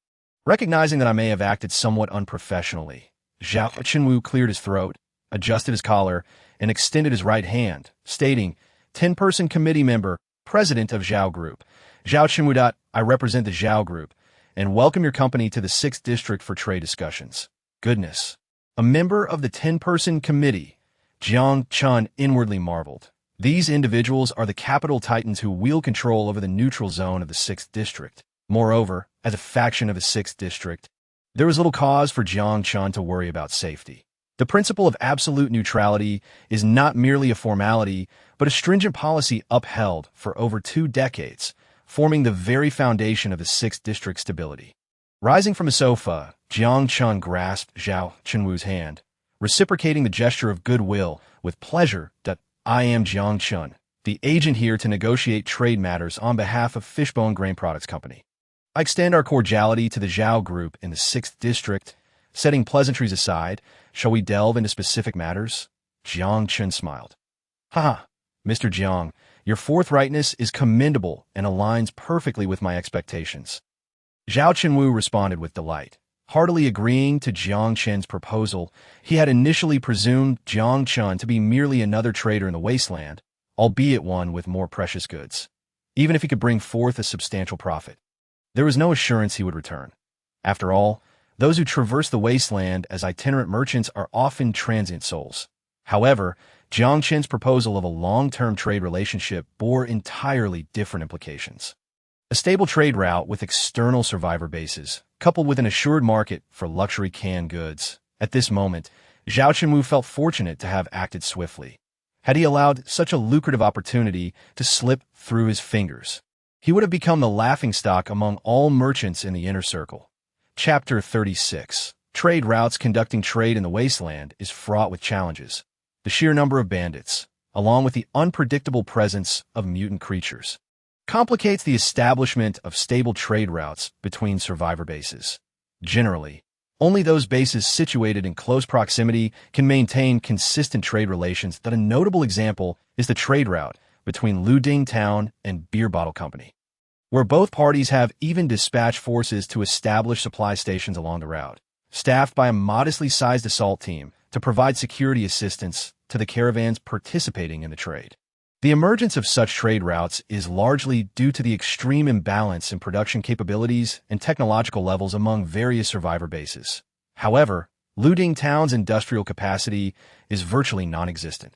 Recognizing that I may have acted somewhat unprofessionally, Jiang Chenwu cleared his throat, adjusted his collar, and extended his right hand, stating, 10-person committee member, president of Zhao Group. Jiang Chenwu. I represent the Zhao Group, and welcome your company to the 6th District for trade discussions. Goodness. A member of the 10-person committee, Jiang Chen inwardly marveled. These individuals are the capital titans who wield control over the neutral zone of the 6th District. Moreover, as a faction of the 6th District, there was little cause for Jiang Chen to worry about safety. The principle of absolute neutrality is not merely a formality, but a stringent policy upheld for over 2 decades, forming the very foundation of the 6th District's stability. Rising from a sofa, Jiang Chen grasped Zhao Chenwu's hand, reciprocating the gesture of goodwill with pleasure. I am Jiang Chen, the agent here to negotiate trade matters on behalf of Fishbone Grain Products Company. I extend our cordiality to the Zhao Group in the 6th District. Setting pleasantries aside, shall we delve into specific matters? Jiang Chen smiled. Ha! Mr. Jiang, your forthrightness is commendable and aligns perfectly with my expectations. Zhao Chenwu responded with delight. Heartily agreeing to Jiang Chen's proposal, he had initially presumed Jiang Chen to be merely another trader in the wasteland, albeit one with more precious goods. Even if he could bring forth a substantial profit, there was no assurance he would return. After all, those who traverse the wasteland as itinerant merchants are often transient souls. However, Jiang Chen's proposal of a long-term trade relationship bore entirely different implications. A stable trade route with external survivor bases, coupled with an assured market for luxury canned goods. At this moment, Zhao Chenwu felt fortunate to have acted swiftly. Had he allowed such a lucrative opportunity to slip through his fingers, he would have become the laughingstock among all merchants in the inner circle. Chapter 36. Trade routes. Conducting trade in the wasteland is fraught with challenges. The sheer number of bandits, along with the unpredictable presence of mutant creatures, complicates the establishment of stable trade routes between survivor bases. Generally, only those bases situated in close proximity can maintain consistent trade relations. A notable example is the trade route between Luding Town and Beer Bottle Company, where both parties have even dispatched forces to establish supply stations along the route, staffed by a modestly sized assault team to provide security assistance to the caravans participating in the trade. The emergence of such trade routes is largely due to the extreme imbalance in production capabilities and technological levels among various survivor bases. However, Luding Town's industrial capacity is virtually non-existent.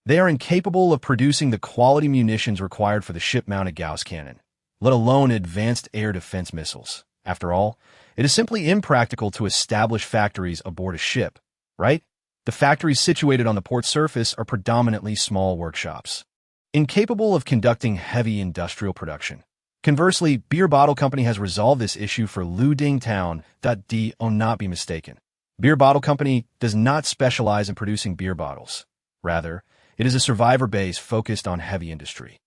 They are incapable of producing the quality munitions required for the ship-mounted Gauss cannon, let alone advanced air defense missiles. After all, it is simply impractical to establish factories aboard a ship, right? The factories situated on the port surface are predominantly small workshops, incapable of conducting heavy industrial production. Conversely, Beer Bottle Company has resolved this issue for Luding Town. Do not be mistaken. Beer Bottle Company does not specialize in producing beer bottles. Rather, it is a survivor base focused on heavy industry.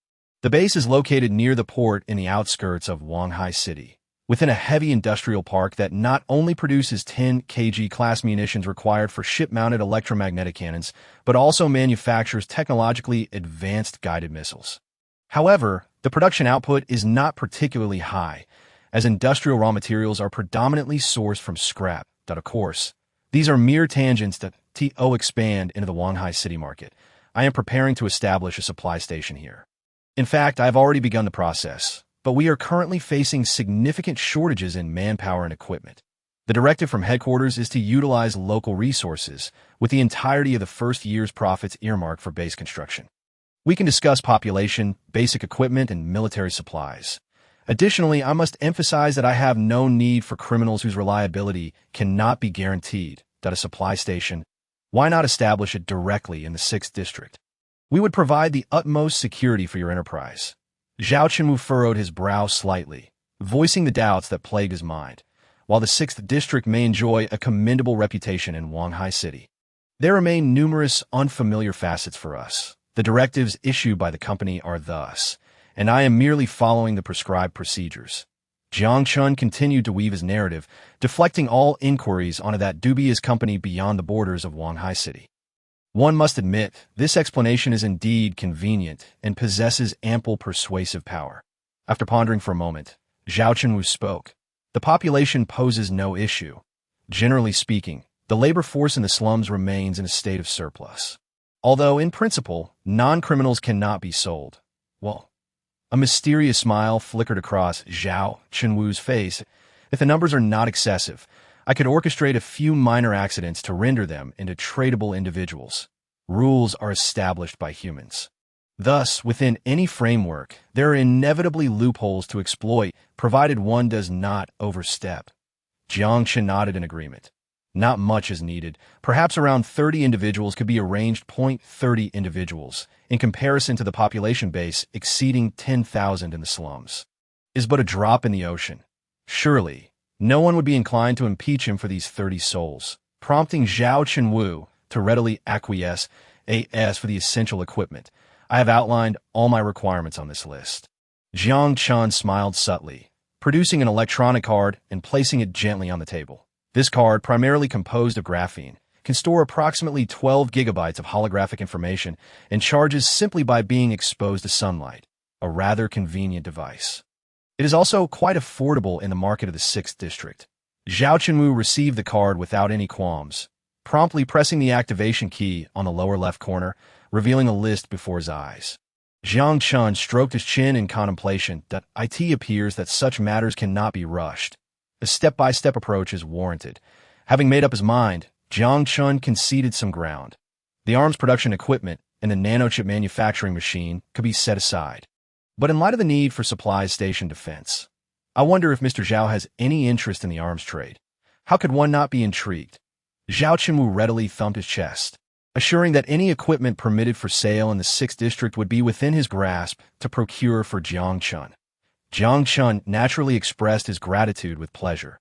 The base is located near the port in the outskirts of Wanghai City, within a heavy industrial park that not only produces 10 kg class munitions required for ship-mounted electromagnetic cannons, but also manufactures technologically advanced guided missiles. However, the production output is not particularly high, as industrial raw materials are predominantly sourced from scrap. Of course, these are mere tangents that expand into the Wanghai City market. I am preparing to establish a supply station here. In fact, I have already begun the process, but we are currently facing significant shortages in manpower and equipment. The directive from headquarters is to utilize local resources, with the entirety of the first year's profits earmarked for base construction. We can discuss population, basic equipment, and military supplies. Additionally, I must emphasize that I have no need for criminals whose reliability cannot be guaranteed. A supply station, why not establish it directly in the 6th District? We would provide the utmost security for your enterprise. Zhao Chenwu furrowed his brow slightly, voicing the doubts that plagued his mind. While the 6th District may enjoy a commendable reputation in Wanghai City, there remain numerous unfamiliar facets for us. The directives issued by the company are thus, and I am merely following the prescribed procedures. Jiang Chen continued to weave his narrative, deflecting all inquiries onto that dubious company beyond the borders of Wanghai City. One must admit, this explanation is indeed convenient and possesses ample persuasive power. After pondering for a moment, Zhao Chenwu spoke. The population poses no issue. Generally speaking, the labor force in the slums remains in a state of surplus. Although, in principle, non-criminals cannot be sold. Well, a mysterious smile flickered across Zhao Chenwu's face. If the numbers are not excessive, I could orchestrate a few minor accidents to render them into tradable individuals. Rules are established by humans. Thus, within any framework, there are inevitably loopholes to exploit, provided one does not overstep. Jiang Chen nodded in agreement. Not much is needed. Perhaps around 30 individuals could be arranged. 30 individuals, in comparison to the population base exceeding 10,000 in the slums, is but a drop in the ocean. Surely, no one would be inclined to impeach him for these 30 souls, prompting Zhao Chenwu to readily acquiesce for the essential equipment. I have outlined all my requirements on this list. Jiang Chen smiled subtly, producing an electronic card and placing it gently on the table. This card, primarily composed of graphene, can store approximately 12 gigabytes of holographic information and charges simply by being exposed to sunlight, a rather convenient device. It is also quite affordable in the market of the 6th district. Zhao Chenwu received the card without any qualms, promptly pressing the activation key on the lower left corner, revealing a list before his eyes. Jiang Chen stroked his chin in contemplation. It appears that such matters cannot be rushed. A step-by-step approach is warranted. Having made up his mind, Jiang Chen conceded some ground. The arms production equipment and the nanochip manufacturing machine could be set aside. But in light of the need for supplies station defense, I wonder if Mr. Zhao has any interest in the arms trade. How could one not be intrigued? Zhao Chenwu readily thumped his chest, assuring that any equipment permitted for sale in the 6th district would be within his grasp to procure for Jiang Chen. Jiang Chen naturally expressed his gratitude with pleasure.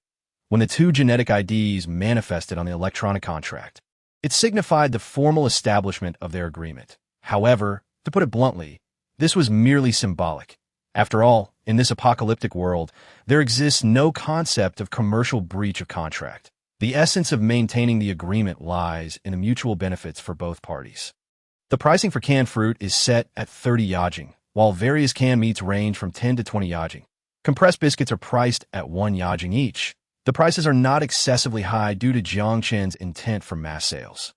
When the 2 genetic IDs manifested on the electronic contract, it signified the formal establishment of their agreement. However, to put it bluntly, this was merely symbolic. After all, in this apocalyptic world, there exists no concept of commercial breach of contract. The essence of maintaining the agreement lies in the mutual benefits for both parties. The pricing for canned fruit is set at 30 yajing, while various canned meats range from 10 to 20 yajing. Compressed biscuits are priced at 1 yajing each. The prices are not excessively high due to Jiang Chen's intent for mass sales.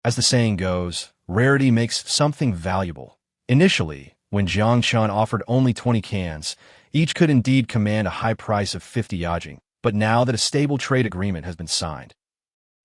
As the saying goes, rarity makes something valuable. Initially, when Jiang Chen offered only 20 cans, each could indeed command a high price of 50 yajing, but now that a stable trade agreement has been signed,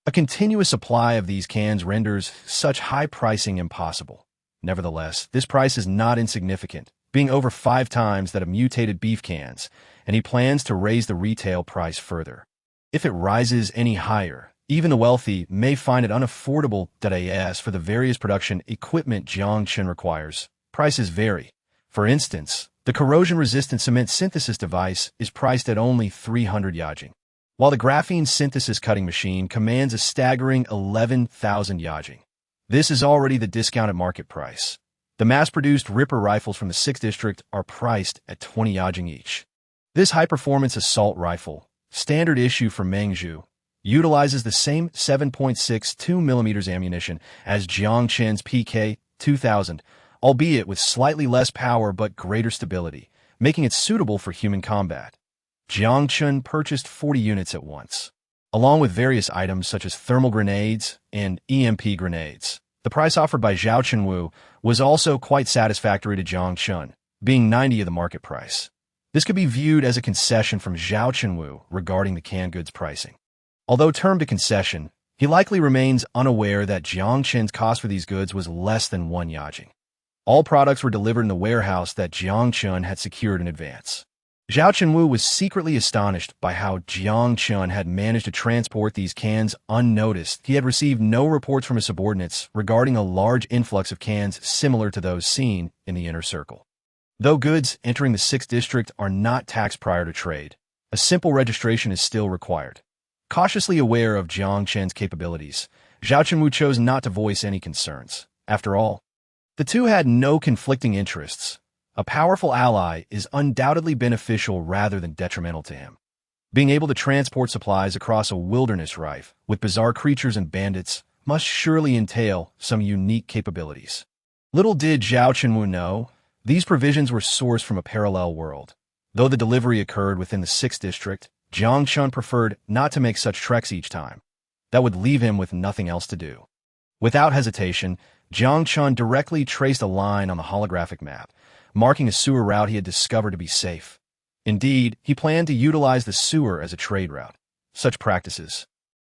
a continuous supply of these cans renders such high pricing impossible. Nevertheless, this price is not insignificant, being over 5 times that of mutated beef cans, and he plans to raise the retail price further. If it rises any higher, even the wealthy may find it unaffordable. As for the various production equipment Jiang Chen requires, prices vary. For instance, the corrosion-resistant cement synthesis device is priced at only 300 yajing, while the graphene synthesis cutting machine commands a staggering 11,000 yajing. This is already the discounted market price. The mass-produced Ripper rifles from the 6th district are priced at 20 yajing each. This high-performance assault rifle, standard issue from Mengzhu, utilizes the same 7.62mm ammunition as Jiang Chen's PK-2000, albeit with slightly less power but greater stability, making it suitable for human combat. Jiang Chen purchased 40 units at once, along with various items such as thermal grenades and EMP grenades. The price offered by Zhao Chenwu was also quite satisfactory to Jiang Chen, being 90 of the market price. This could be viewed as a concession from Zhao Chenwu regarding the canned goods pricing. Although termed a concession, he likely remains unaware that Jiang Chen's cost for these goods was less than 1 yajing. All products were delivered in the warehouse that Jiang Chen had secured in advance. Zhao Chenwu was secretly astonished by how Jiang Chen had managed to transport these cans unnoticed. He had received no reports from his subordinates regarding a large influx of cans similar to those seen in the inner circle. Though goods entering the 6th district are not taxed prior to trade, a simple registration is still required. Cautiously aware of Jiang Chen's capabilities, Zhao Chenwu chose not to voice any concerns. After all, the two had no conflicting interests. A powerful ally is undoubtedly beneficial rather than detrimental to him. Being able to transport supplies across a wilderness rife with bizarre creatures and bandits must surely entail some unique capabilities. Little did Zhao Chenwu know, these provisions were sourced from a parallel world. Though the delivery occurred within the 6th district, Jiang Chen preferred not to make such treks each time. That would leave him with nothing else to do. Without hesitation, Jiang Chen directly traced a line on the holographic map, marking a sewer route he had discovered to be safe. Indeed, he planned to utilize the sewer as a trade route. Such practices,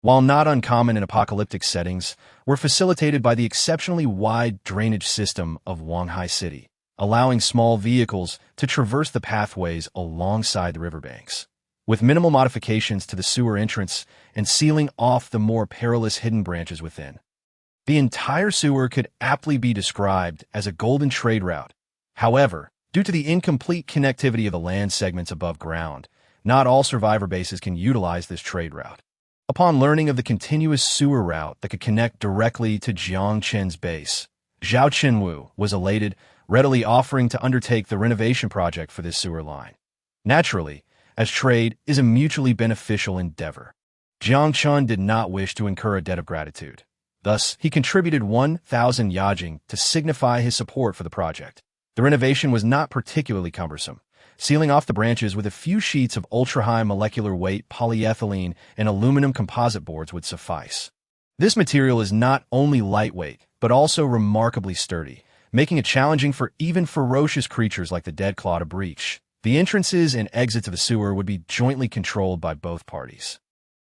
while not uncommon in apocalyptic settings, were facilitated by the exceptionally wide drainage system of Wanghai City, allowing small vehicles to traverse the pathways alongside the riverbanks. With minimal modifications to the sewer entrance and sealing off the more perilous hidden branches within, the entire sewer could aptly be described as a golden trade route. However, due to the incomplete connectivity of the land segments above ground, not all survivor bases can utilize this trade route. Upon learning of the continuous sewer route that could connect directly to Jiang Chen's base, Zhao Chenwu was elated, readily offering to undertake the renovation project for this sewer line. Naturally, as trade is a mutually beneficial endeavor, Jiang Chen did not wish to incur a debt of gratitude. Thus, he contributed 1,000 yajing to signify his support for the project. The renovation was not particularly cumbersome. Sealing off the branches with a few sheets of ultra-high molecular weight polyethylene and aluminum composite boards would suffice. This material is not only lightweight, but also remarkably sturdy, making it challenging for even ferocious creatures like the dead claw to breach. The entrances and exits of the sewer would be jointly controlled by both parties.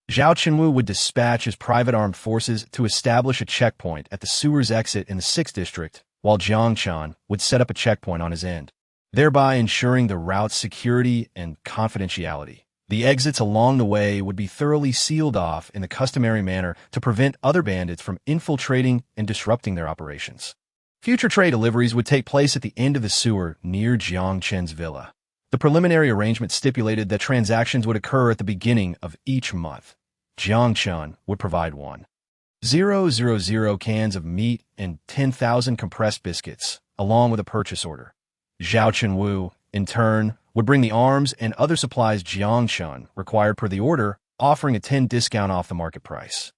Zhao Chenwu would dispatch his private armed forces to establish a checkpoint at the sewer's exit in the 6th district, while Jiang Chen would set up a checkpoint on his end, thereby ensuring the route's security and confidentiality. The exits along the way would be thoroughly sealed off in the customary manner to prevent other bandits from infiltrating and disrupting their operations. Future trade deliveries would take place at the end of the sewer near Jiang Chen's villa. The preliminary arrangement stipulated that transactions would occur at the beginning of each month. Jiang Chen would provide 1,000 cans of meat and 10,000 compressed biscuits, along with a purchase order. Zhao Chenwu, in turn, would bring the arms and other supplies Jiang Chen required per the order, offering a 10% discount off the market price.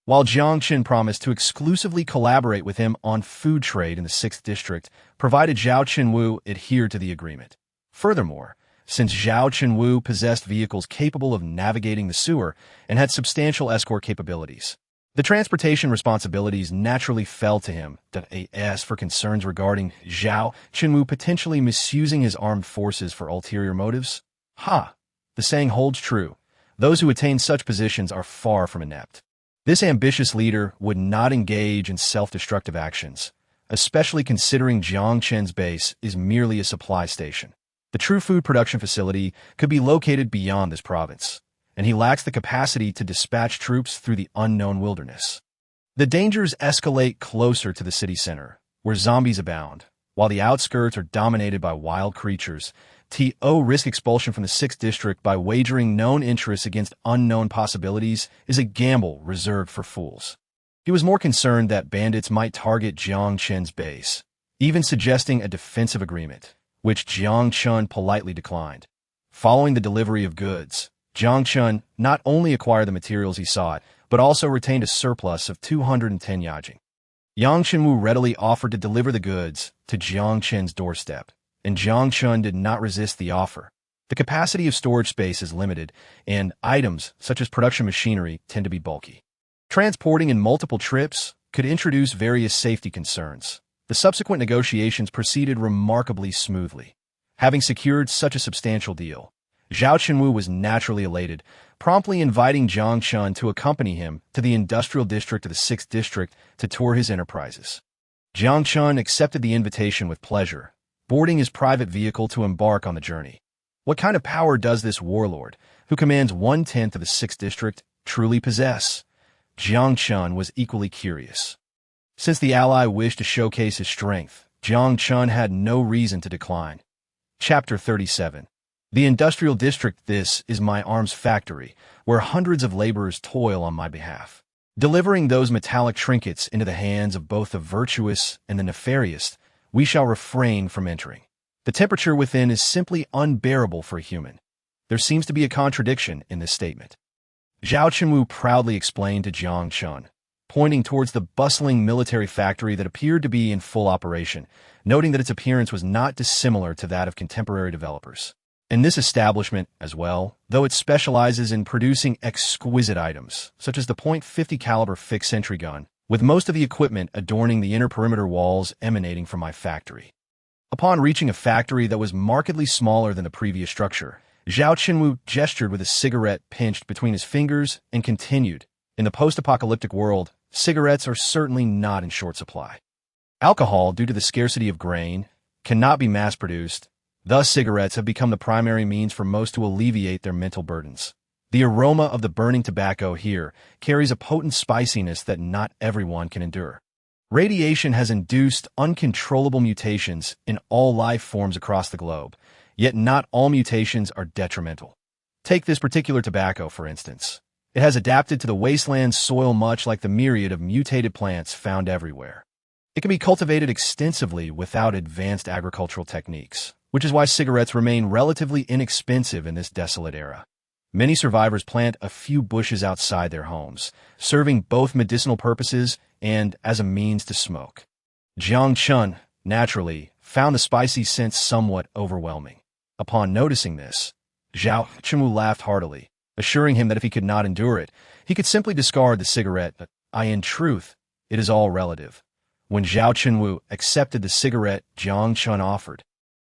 While Jiang Chen promised to exclusively collaborate with him on food trade in the 6th district, provided Zhao Chenwu adhered to the agreement. Furthermore, since Zhao Chenwu possessed vehicles capable of navigating the sewer and had substantial escort capabilities, the transportation responsibilities naturally fell to him. As for concerns regarding Zhao Chenwu potentially misusing his armed forces for ulterior motives, the saying holds true. Those who attain such positions are far from inept. This ambitious leader would not engage in self-destructive actions, especially considering Jiang Chen's base is merely a supply station. The true food production facility could be located beyond this province, and he lacks the capacity to dispatch troops through the unknown wilderness. The dangers escalate closer to the city center, where zombies abound, while the outskirts are dominated by wild creatures. To risk expulsion from the 6th district by wagering known interests against unknown possibilities is a gamble reserved for fools. He was more concerned that bandits might target Jiang Chen's base, even suggesting a defensive agreement, which Jiang Chen politely declined. Following the delivery of goods, Jiang Chen not only acquired the materials he sought, but also retained a surplus of 210 yajing. Yang Chenwu readily offered to deliver the goods to Jiang Chen's doorstep, and Jiang Chen did not resist the offer. The capacity of storage space is limited, and items, such as production machinery, tend to be bulky. Transporting in multiple trips could introduce various safety concerns. The subsequent negotiations proceeded remarkably smoothly. Having secured such a substantial deal, Zhao Chenwu was naturally elated, promptly inviting Jiang Chen to accompany him to the industrial district of the 6th district to tour his enterprises. Jiang Chen accepted the invitation with pleasure, boarding his private vehicle to embark on the journey. What kind of power does this warlord, who commands 1/10 of the 6th district, truly possess? Jiang Chen was equally curious. Since the ally wished to showcase his strength, Jiang Chen had no reason to decline. Chapter 37. The Industrial District. This is my arms factory, where hundreds of laborers toil on my behalf. Delivering those metallic trinkets into the hands of both the virtuous and the nefarious, we shall refrain from entering. The temperature within is simply unbearable for a human. There seems to be a contradiction in this statement. Zhao Chenwu proudly explained to Jiang Chen, pointing towards the bustling military factory that appeared to be in full operation, noting that its appearance was not dissimilar to that of contemporary developers. In this establishment, as well, though it specializes in producing exquisite items, such as the .50 caliber fixed sentry gun, with most of the equipment adorning the inner perimeter walls emanating from my factory. Upon reaching a factory that was markedly smaller than the previous structure, Zhao Chenwu gestured with a cigarette pinched between his fingers and continued. In the post-apocalyptic world, cigarettes are certainly not in short supply. Alcohol, due to the scarcity of grain, cannot be mass-produced. Thus, cigarettes have become the primary means for most to alleviate their mental burdens. The aroma of the burning tobacco here carries a potent spiciness that not everyone can endure. Radiation has induced uncontrollable mutations in all life forms across the globe, yet not all mutations are detrimental. Take this particular tobacco, for instance. It has adapted to the wasteland soil much like the myriad of mutated plants found everywhere. It can be cultivated extensively without advanced agricultural techniques, which is why cigarettes remain relatively inexpensive in this desolate era. Many survivors plant a few bushes outside their homes, serving both medicinal purposes and as a means to smoke. Jiang Chen, naturally, found the spicy scent somewhat overwhelming. Upon noticing this, Zhao Chenwu laughed heartily, assuring him that if he could not endure it, he could simply discard the cigarette. In truth, it is all relative. When Zhao Chenwu accepted the cigarette Jiang Chen offered,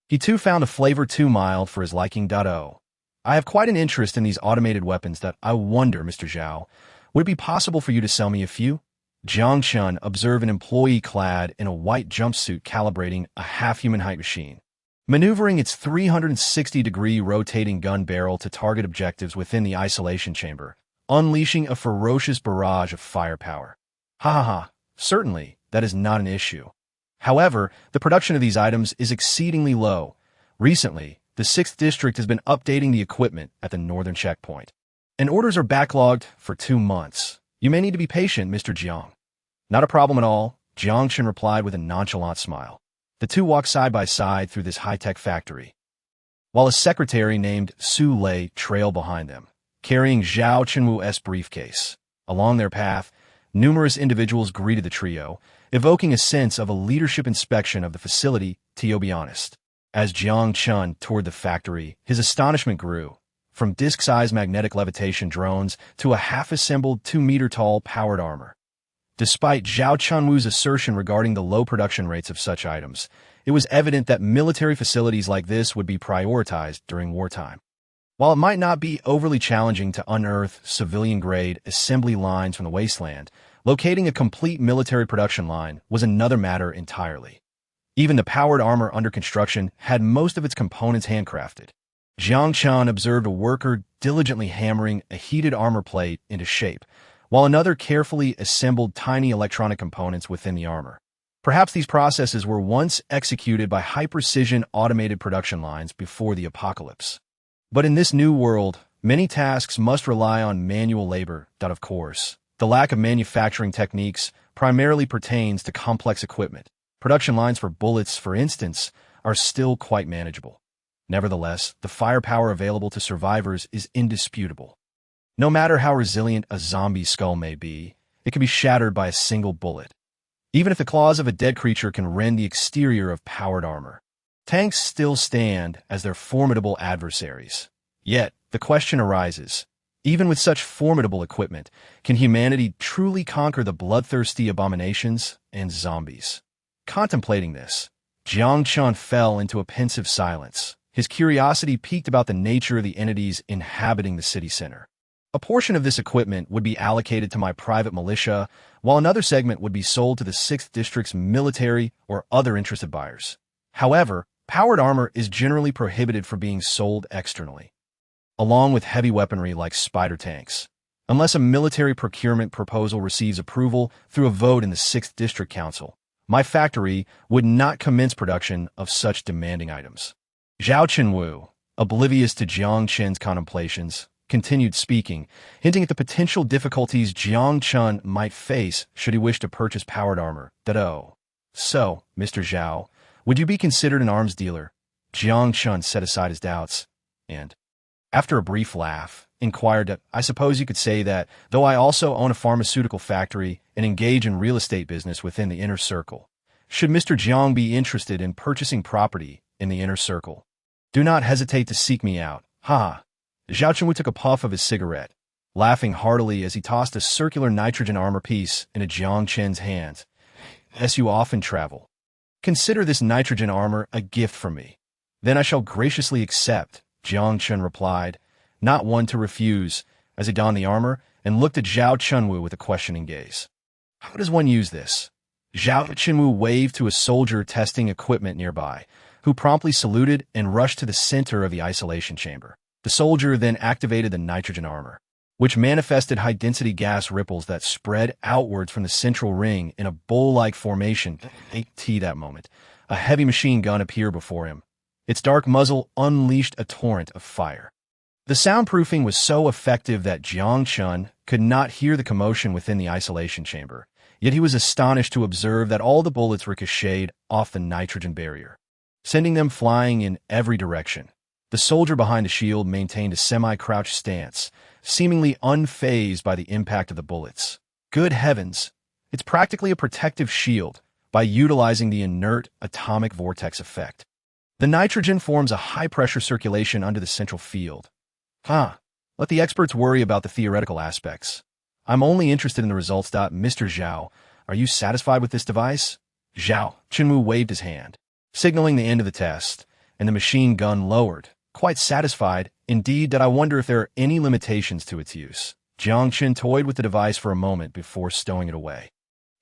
he too found the flavor too mild for his liking. I have quite an interest in these automated weapons that I wonder, Mr. Zhao, would it be possible for you to sell me a few? Jiang Chen observed an employee clad in a white jumpsuit calibrating a half-human height machine, maneuvering its 360-degree rotating gun barrel to target objectives within the isolation chamber, unleashing a ferocious barrage of firepower. Certainly, that is not an issue. However, the production of these items is exceedingly low. Recently, the 6th District has been updating the equipment at the northern checkpoint, and orders are backlogged for 2 months. You may need to be patient, Mr. Jiang. Not a problem at all, Jiang Chen replied with a nonchalant smile. The two walked side by side through this high-tech factory, while a secretary named Su Lei trailed behind them, carrying Zhao Chenwu's briefcase. Along their path, numerous individuals greeted the trio, evoking a sense of a leadership inspection of the facility, to be honest. As Jiang Chen toured the factory, his astonishment grew. From disc-sized magnetic levitation drones to a half-assembled 2-meter-tall powered armor. Despite Zhao Chenwu's assertion regarding the low production rates of such items, it was evident that military facilities like this would be prioritized during wartime. While it might not be overly challenging to unearth civilian-grade assembly lines from the wasteland, locating a complete military production line was another matter entirely. Even the powered armor under construction had most of its components handcrafted. Jiang Chen observed a worker diligently hammering a heated armor plate into shape, while another carefully assembled tiny electronic components within the armor. Perhaps these processes were once executed by high-precision automated production lines before the apocalypse. But in this new world, many tasks must rely on manual labor. Of course, the lack of manufacturing techniques primarily pertains to complex equipment. Production lines for bullets, for instance, are still quite manageable. Nevertheless, the firepower available to survivors is indisputable. No matter how resilient a zombie skull may be, it can be shattered by a single bullet. Even if the claws of a dead creature can rend the exterior of powered armor, tanks still stand as their formidable adversaries. Yet, the question arises, even with such formidable equipment, can humanity truly conquer the bloodthirsty abominations and zombies? Contemplating this, Jiang Chen fell into a pensive silence. His curiosity piqued about the nature of the entities inhabiting the city center. A portion of this equipment would be allocated to my private militia, while another segment would be sold to the 6th District's military or other interested buyers. However, powered armor is generally prohibited from being sold externally, along with heavy weaponry like spider tanks, unless a military procurement proposal receives approval through a vote in the 6th District Council. My factory would not commence production of such demanding items. Zhao Chenwu, oblivious to Jiang Chen's contemplations, continued speaking, hinting at the potential difficulties Jiang Chen might face should he wish to purchase powered armor. So, Mr. Zhao, would you be considered an arms dealer? Jiang Chen set aside his doubts, and, after a brief laugh, inquired, I suppose you could say that, though I also own a pharmaceutical factory and engage in real estate business within the inner circle. Should Mr. Jiang be interested in purchasing property in the inner circle, do not hesitate to seek me out. Zhao Chenwu took a puff of his cigarette, laughing heartily as he tossed a circular nitrogen armor piece into Jiang Chen's hands. As you often travel, consider this nitrogen armor a gift from me. Then I shall graciously accept. Jiang Chen replied, not one to refuse, as he donned the armor and looked at Zhao Chunwu with a questioning gaze. How does one use this? Zhao Chunwu waved to a soldier testing equipment nearby, who promptly saluted and rushed to the center of the isolation chamber. The soldier then activated the nitrogen armor, which manifested high-density gas ripples that spread outwards from the central ring in a bowl-like formation. At that moment, a heavy machine gun appeared before him. Its dark muzzle unleashed a torrent of fire. The soundproofing was so effective that Jiang Chen could not hear the commotion within the isolation chamber, yet he was astonished to observe that all the bullets ricocheted off the nitrogen barrier, sending them flying in every direction. The soldier behind the shield maintained a semi-crouched stance, seemingly unfazed by the impact of the bullets. Good heavens! It's practically a protective shield by utilizing the inert atomic vortex effect. The nitrogen forms a high-pressure circulation under the central field. Let the experts worry about the theoretical aspects. I'm only interested in the results. Mr. Zhao, are you satisfied with this device? Zhao Chunwu waved his hand, signaling the end of the test, and the machine gun lowered. Quite satisfied, indeed. I wonder if there are any limitations to its use. Jiang Chen toyed with the device for a moment before stowing it away.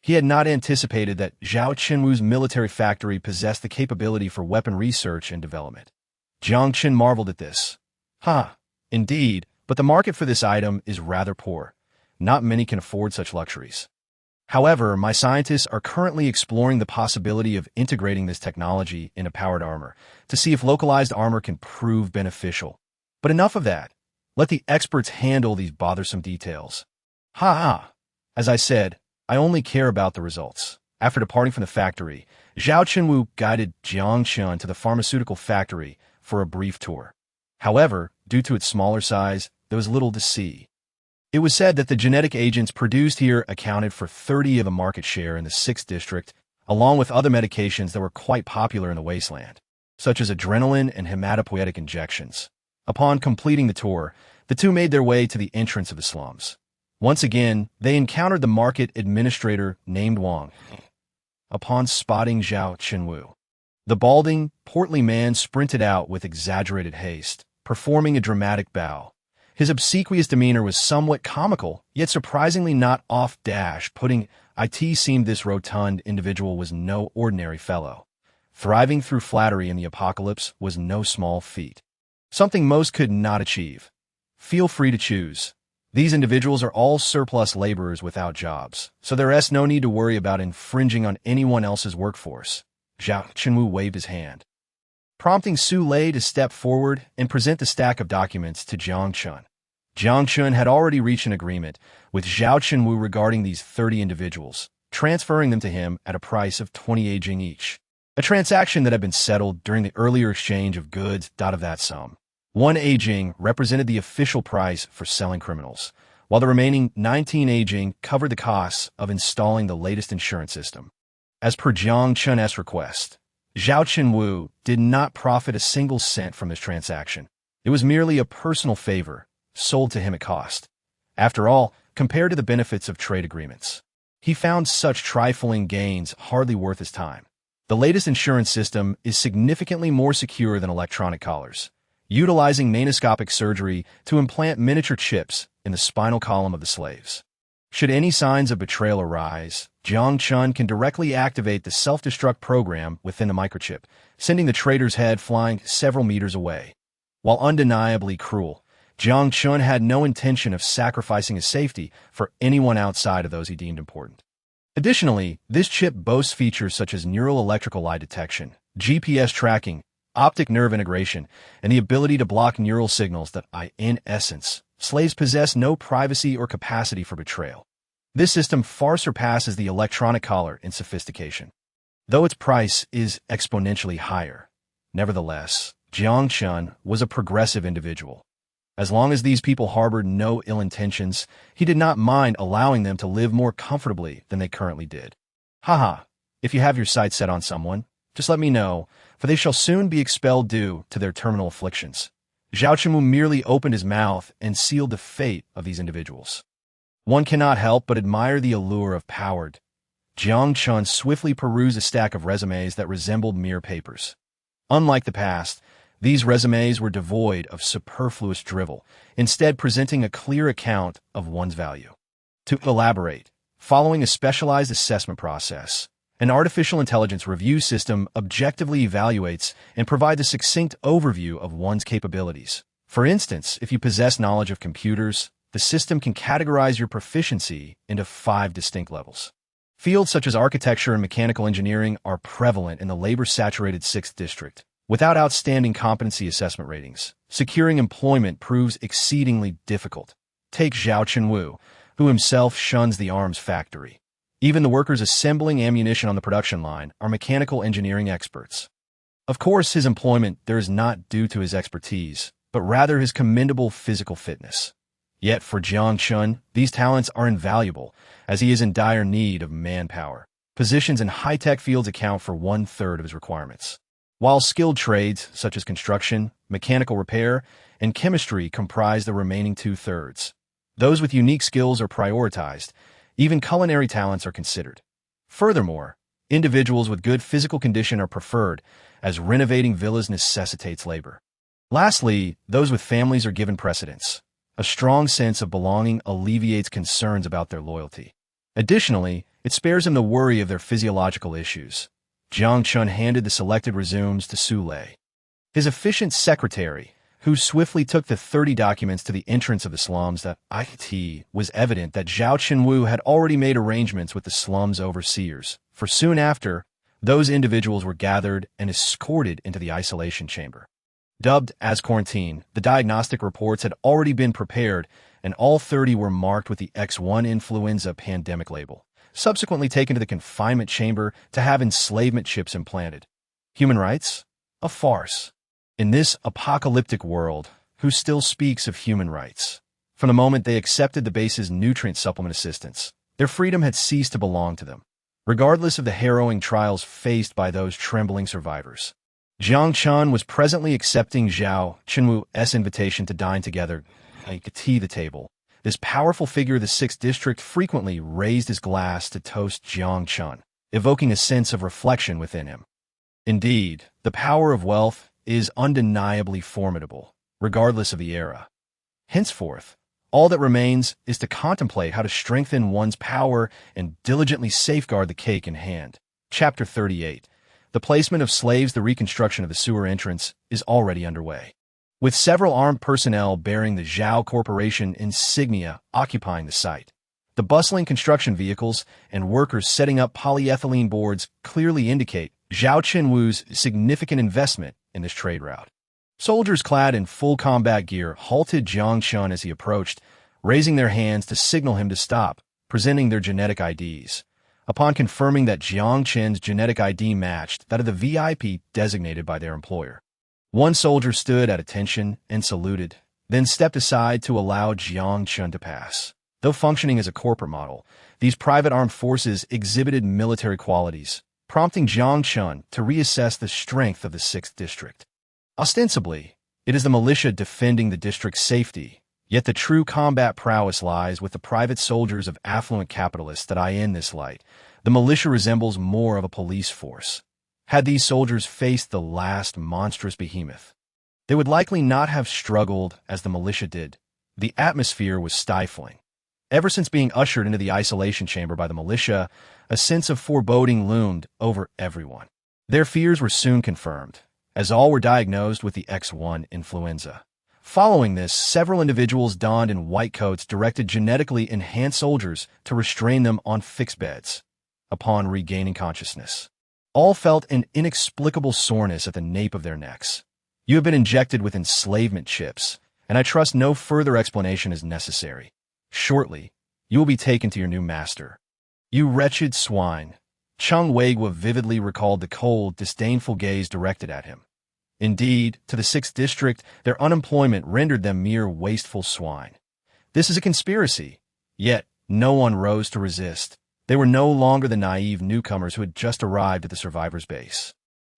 He had not anticipated that Zhao Chunwu's military factory possessed the capability for weapon research and development. Jiang Chen marveled at this. Indeed, but the market for this item is rather poor. Not many can afford such luxuries. However, my scientists are currently exploring the possibility of integrating this technology in a powered armor to see if localized armor can prove beneficial. But enough of that. Let the experts handle these bothersome details. As I said, I only care about the results. After departing from the factory, Zhao Chunwu guided Jiang Chen to the pharmaceutical factory for a brief tour. However, due to its smaller size, there was little to see. It was said that the genetic agents produced here accounted for 30% of the market share in the 6th district, along with other medications that were quite popular in the wasteland, such as adrenaline and hematopoietic injections. Upon completing the tour, the two made their way to the entrance of the slums. Once again, they encountered the market administrator named Wang. Upon spotting Zhao Chunwu, the balding, portly man sprinted out with exaggerated haste, performing a dramatic bow. His obsequious demeanor was somewhat comical, yet surprisingly not putting it seemed this rotund individual was no ordinary fellow. Thriving through flattery in the apocalypse was no small feat. Something most could not achieve. Feel free to choose. These individuals are all surplus laborers without jobs, so there is no need to worry about infringing on anyone else's workforce. Zhao Chunwu waved his hand, prompting Su Lei to step forward and present the stack of documents to Jiang Chen. Jiang Chen had already reached an agreement with Zhao Chunwu regarding these 30 individuals, transferring them to him at a price of 20 aging each, a transaction that had been settled during the earlier exchange of goods. Of that sum, 1 aging represented the official price for selling criminals, while the remaining 19 aging covered the costs of installing the latest insurance system. As per Jiang Chen's request, Zhao Chunwu did not profit a single cent from this transaction. It was merely a personal favor, sold to him at cost. After all, compared to the benefits of trade agreements, he found such trifling gains hardly worth his time. The latest insurance system is significantly more secure than electronic collars, utilizing nanoscopic surgery to implant miniature chips in the spinal column of the slaves. Should any signs of betrayal arise, Jiang Chen can directly activate the self-destruct program within the microchip, sending the traitor's head flying several meters away. While undeniably cruel, Jiang Chen had no intention of sacrificing his safety for anyone outside of those he deemed important. Additionally, this chip boasts features such as neural electrical lie detection, GPS tracking, optic nerve integration, and the ability to block neural signals that, in essence, slaves possess no privacy or capacity for betrayal. This system far surpasses the electronic collar in sophistication, though its price is exponentially higher. Nevertheless, Jiang Chen was a progressive individual. As long as these people harbored no ill intentions, he did not mind allowing them to live more comfortably than they currently did. If you have your sights set on someone, just let me know, for they shall soon be expelled due to their terminal afflictions. Zhao Chunwu merely opened his mouth and sealed the fate of these individuals. One cannot help but admire the allure of power. Jiang Chen swiftly perused a stack of resumes that resembled mere papers. Unlike the past, These resumes were devoid of superfluous drivel, instead presenting a clear account of one's value. To elaborate, following a specialized assessment process, an artificial intelligence review system objectively evaluates and provides a succinct overview of one's capabilities. For instance, if you possess knowledge of computers, the system can categorize your proficiency into 5 distinct levels. Fields such as architecture and mechanical engineering are prevalent in the labor-saturated 6th District. Without outstanding competency assessment ratings, securing employment proves exceedingly difficult. Take Jiang Chen, who himself shuns the arms factory. Even the workers assembling ammunition on the production line are mechanical engineering experts. Of course, his employment there is not due to his expertise, but rather his commendable physical fitness. Yet for Jiang Chen, these talents are invaluable, as he is in dire need of manpower. Positions in high-tech fields account for 1/3 of his requirements, while skilled trades such as construction, mechanical repair, and chemistry comprise the remaining 2/3. Those with unique skills are prioritized. Even culinary talents are considered. Furthermore, individuals with good physical condition are preferred, as renovating villas necessitates labor. Lastly, those with families are given precedence. A strong sense of belonging alleviates concerns about their loyalty. Additionally, it spares them the worry of their physiological issues. Jiang Chen handed the selected resumes to Su Lei, his efficient secretary, who swiftly took the 30 documents to the entrance of the slums. It was evident that Jiang Chen had already made arrangements with the slums overseers, for soon after, those individuals were gathered and escorted into the isolation chamber. Dubbed as quarantine, the diagnostic reports had already been prepared, and all 30 were marked with the X1 influenza pandemic label, subsequently taken to the confinement chamber to have enslavement chips implanted. Human rights? A farce. In this apocalyptic world, who still speaks of human rights? From the moment they accepted the base's nutrient supplement assistance, their freedom had ceased to belong to them, regardless of the harrowing trials faced by those trembling survivors. Jiang Chen was presently accepting Jiang Chen's invitation to dine together at the table. This powerful figure of the 6th District frequently raised his glass to toast Jiang Chen, evoking a sense of reflection within him. Indeed, the power of wealth is undeniably formidable, regardless of the era. Henceforth, all that remains is to contemplate how to strengthen one's power and diligently safeguard the cake in hand. Chapter 38. The placement of slaves. The reconstruction of the sewer entrance is already underway, with several armed personnel bearing the Zhao Corporation insignia occupying the site. The bustling construction vehicles and workers setting up polyethylene boards clearly indicate Jiang Chen's significant investment in this trade route. Soldiers clad in full combat gear halted Jiang Chen as he approached, raising their hands to signal him to stop, presenting their genetic IDs. Upon confirming that Jiang Chen's genetic ID matched that of the VIP designated by their employer, one soldier stood at attention and saluted, then stepped aside to allow Jiang Chen to pass. Though functioning as a corporate model, these private armed forces exhibited military qualities, prompting Jiang Chen to reassess the strength of the 6th District. Ostensibly, it is the militia defending the district's safety, yet the true combat prowess lies with the private soldiers of affluent capitalists. In this light, the militia resembles more of a police force. Had these soldiers faced the last monstrous behemoth, they would likely not have struggled as the militia did. The atmosphere was stifling. Ever since being ushered into the isolation chamber by the militia, a sense of foreboding loomed over everyone. Their fears were soon confirmed, as all were diagnosed with the X1 influenza. Following this, several individuals donned in white coats directed genetically enhanced soldiers to restrain them on fixed beds. Upon regaining consciousness, all felt an inexplicable soreness at the nape of their necks. You have been injected with enslavement chips, and I trust no further explanation is necessary. Shortly, you will be taken to your new master. You wretched swine. Cheng Weigua vividly recalled the cold, disdainful gaze directed at him. Indeed, to the 6th District, their unemployment rendered them mere wasteful swine. This is a conspiracy. Yet, no one rose to resist. They were no longer the naive newcomers who had just arrived at the survivors' base.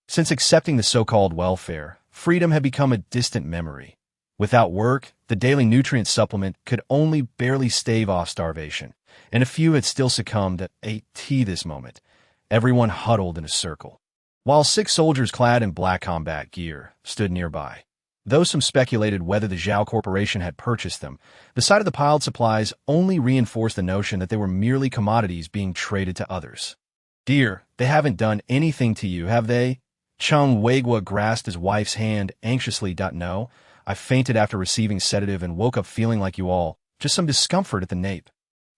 Since accepting the so-called welfare, freedom had become a distant memory. Without work, the daily nutrient supplement could only barely stave off starvation, and a few had still succumbed at this moment. Everyone huddled in a circle. while 6 soldiers clad in black combat gear stood nearby. Though some speculated whether the Zhao Corporation had purchased them, the sight of the piled supplies only reinforced the notion that they were merely commodities being traded to others. "Dear, they haven't done anything to you, have they?" Chung Weigua grasped his wife's hand anxiously. "No, I fainted after receiving sedative and woke up feeling like you all, just some discomfort at the nape."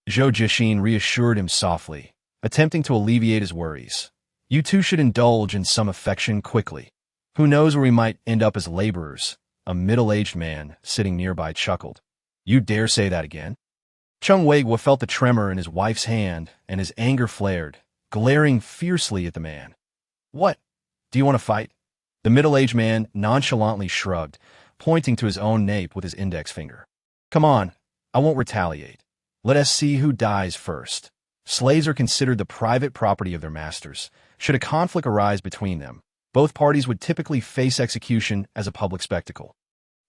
Zhou Jixin reassured him softly, attempting to alleviate his worries. "You two should indulge in some affection quickly. Who knows where we might end up as laborers?" A middle-aged man sitting nearby chuckled. "You dare say that again?" Chung Weigua felt the tremor in his wife's hand, and his anger flared, glaring fiercely at the man. "What? Do you want to fight?" The middle-aged man nonchalantly shrugged, pointing to his own nape with his index finger. "Come on, I won't retaliate. Let us see who dies first." Slaves are considered the private property of their masters. Should a conflict arise between them, both parties would typically face execution as a public spectacle.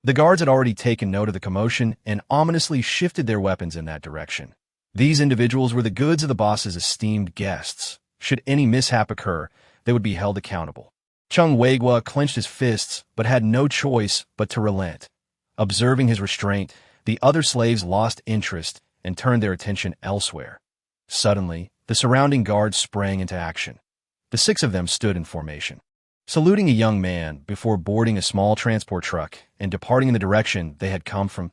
The guards had already taken note of the commotion and ominously shifted their weapons in that direction. These individuals were the goods of the boss's esteemed guests. Should any mishap occur, they would be held accountable. Chung Weigua clenched his fists, but had no choice but to relent. Observing his restraint, the other slaves lost interest and turned their attention elsewhere. Suddenly, the surrounding guards sprang into action. The 6 of them stood in formation, saluting a young man before boarding a small transport truck and departing in the direction they had come from.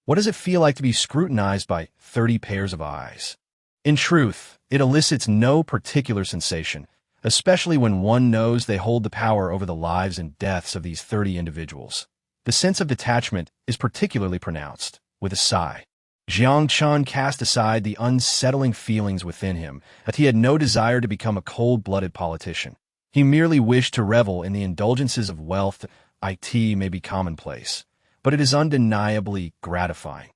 What does it feel like to be scrutinized by 30 pairs of eyes? In truth, it elicits no particular sensation, especially when one knows they hold the power over the lives and deaths of these 30 individuals. The sense of detachment is particularly pronounced. With a sigh, Jiang Chen cast aside the unsettling feelings within him that he had no desire to become a cold-blooded politician. He merely wished to revel in the indulgences of wealth. It may be commonplace, but it is undeniably gratifying.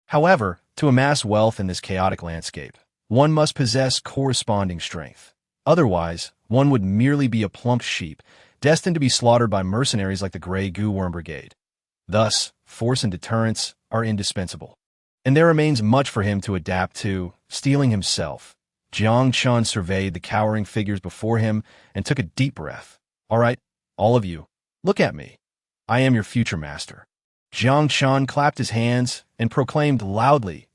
However, to amass wealth in this chaotic landscape, one must possess corresponding strength. Otherwise, one would merely be a plump sheep, destined to be slaughtered by mercenaries like the Grey Goo Worm Brigade. Thus, force and deterrence are indispensable. And there remains much for him to adapt to. Steeling himself, Jiang Chen surveyed the cowering figures before him and took a deep breath. "All right, all of you, look at me. I am your future master." Jiang Chen clapped his hands and proclaimed loudly,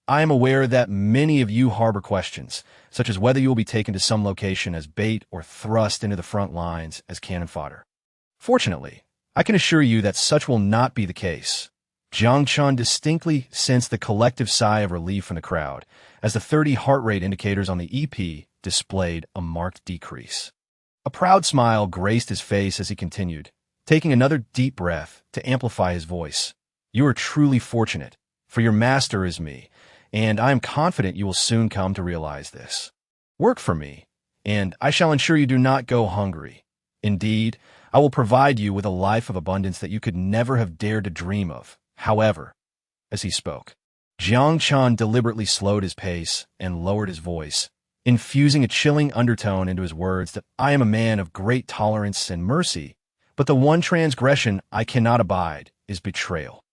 "I am aware that many of you harbor questions, such as whether you will be taken to some location as bait or thrust into the front lines as cannon fodder. Fortunately, I can assure you that such will not be the case." Jiang Chen distinctly sensed the collective sigh of relief from the crowd, as the 30 heart rate indicators on the EP displayed a marked decrease. A proud smile graced his face as he continued, taking another deep breath to amplify his voice. "You are truly fortunate, for your master is me, and I am confident you will soon come to realize this. Work for me, and I shall ensure you do not go hungry. Indeed, I will provide you with a life of abundance that you could never have dared to dream of." However, as he spoke, Jiang Chen deliberately slowed his pace and lowered his voice, infusing a chilling undertone into his words that "I am a man of great tolerance and mercy, but the one transgression I cannot abide is betrayal.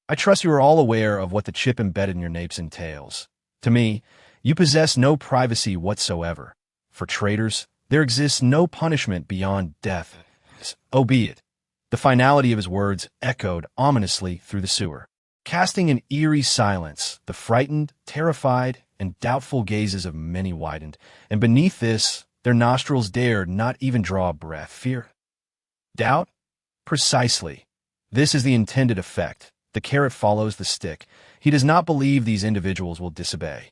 I trust you are all aware of what the chip embedded in your napes entails. To me, you possess no privacy whatsoever. For traitors, there exists no punishment beyond death, albeit." The finality of his words echoed ominously through the sewer, casting an eerie silence. The frightened, terrified, and doubtful gazes of many widened, and beneath this, their nostrils dared not even draw a breath. Fear? Doubt? Precisely. This is the intended effect. The carrot follows the stick. He does not believe these individuals will disobey.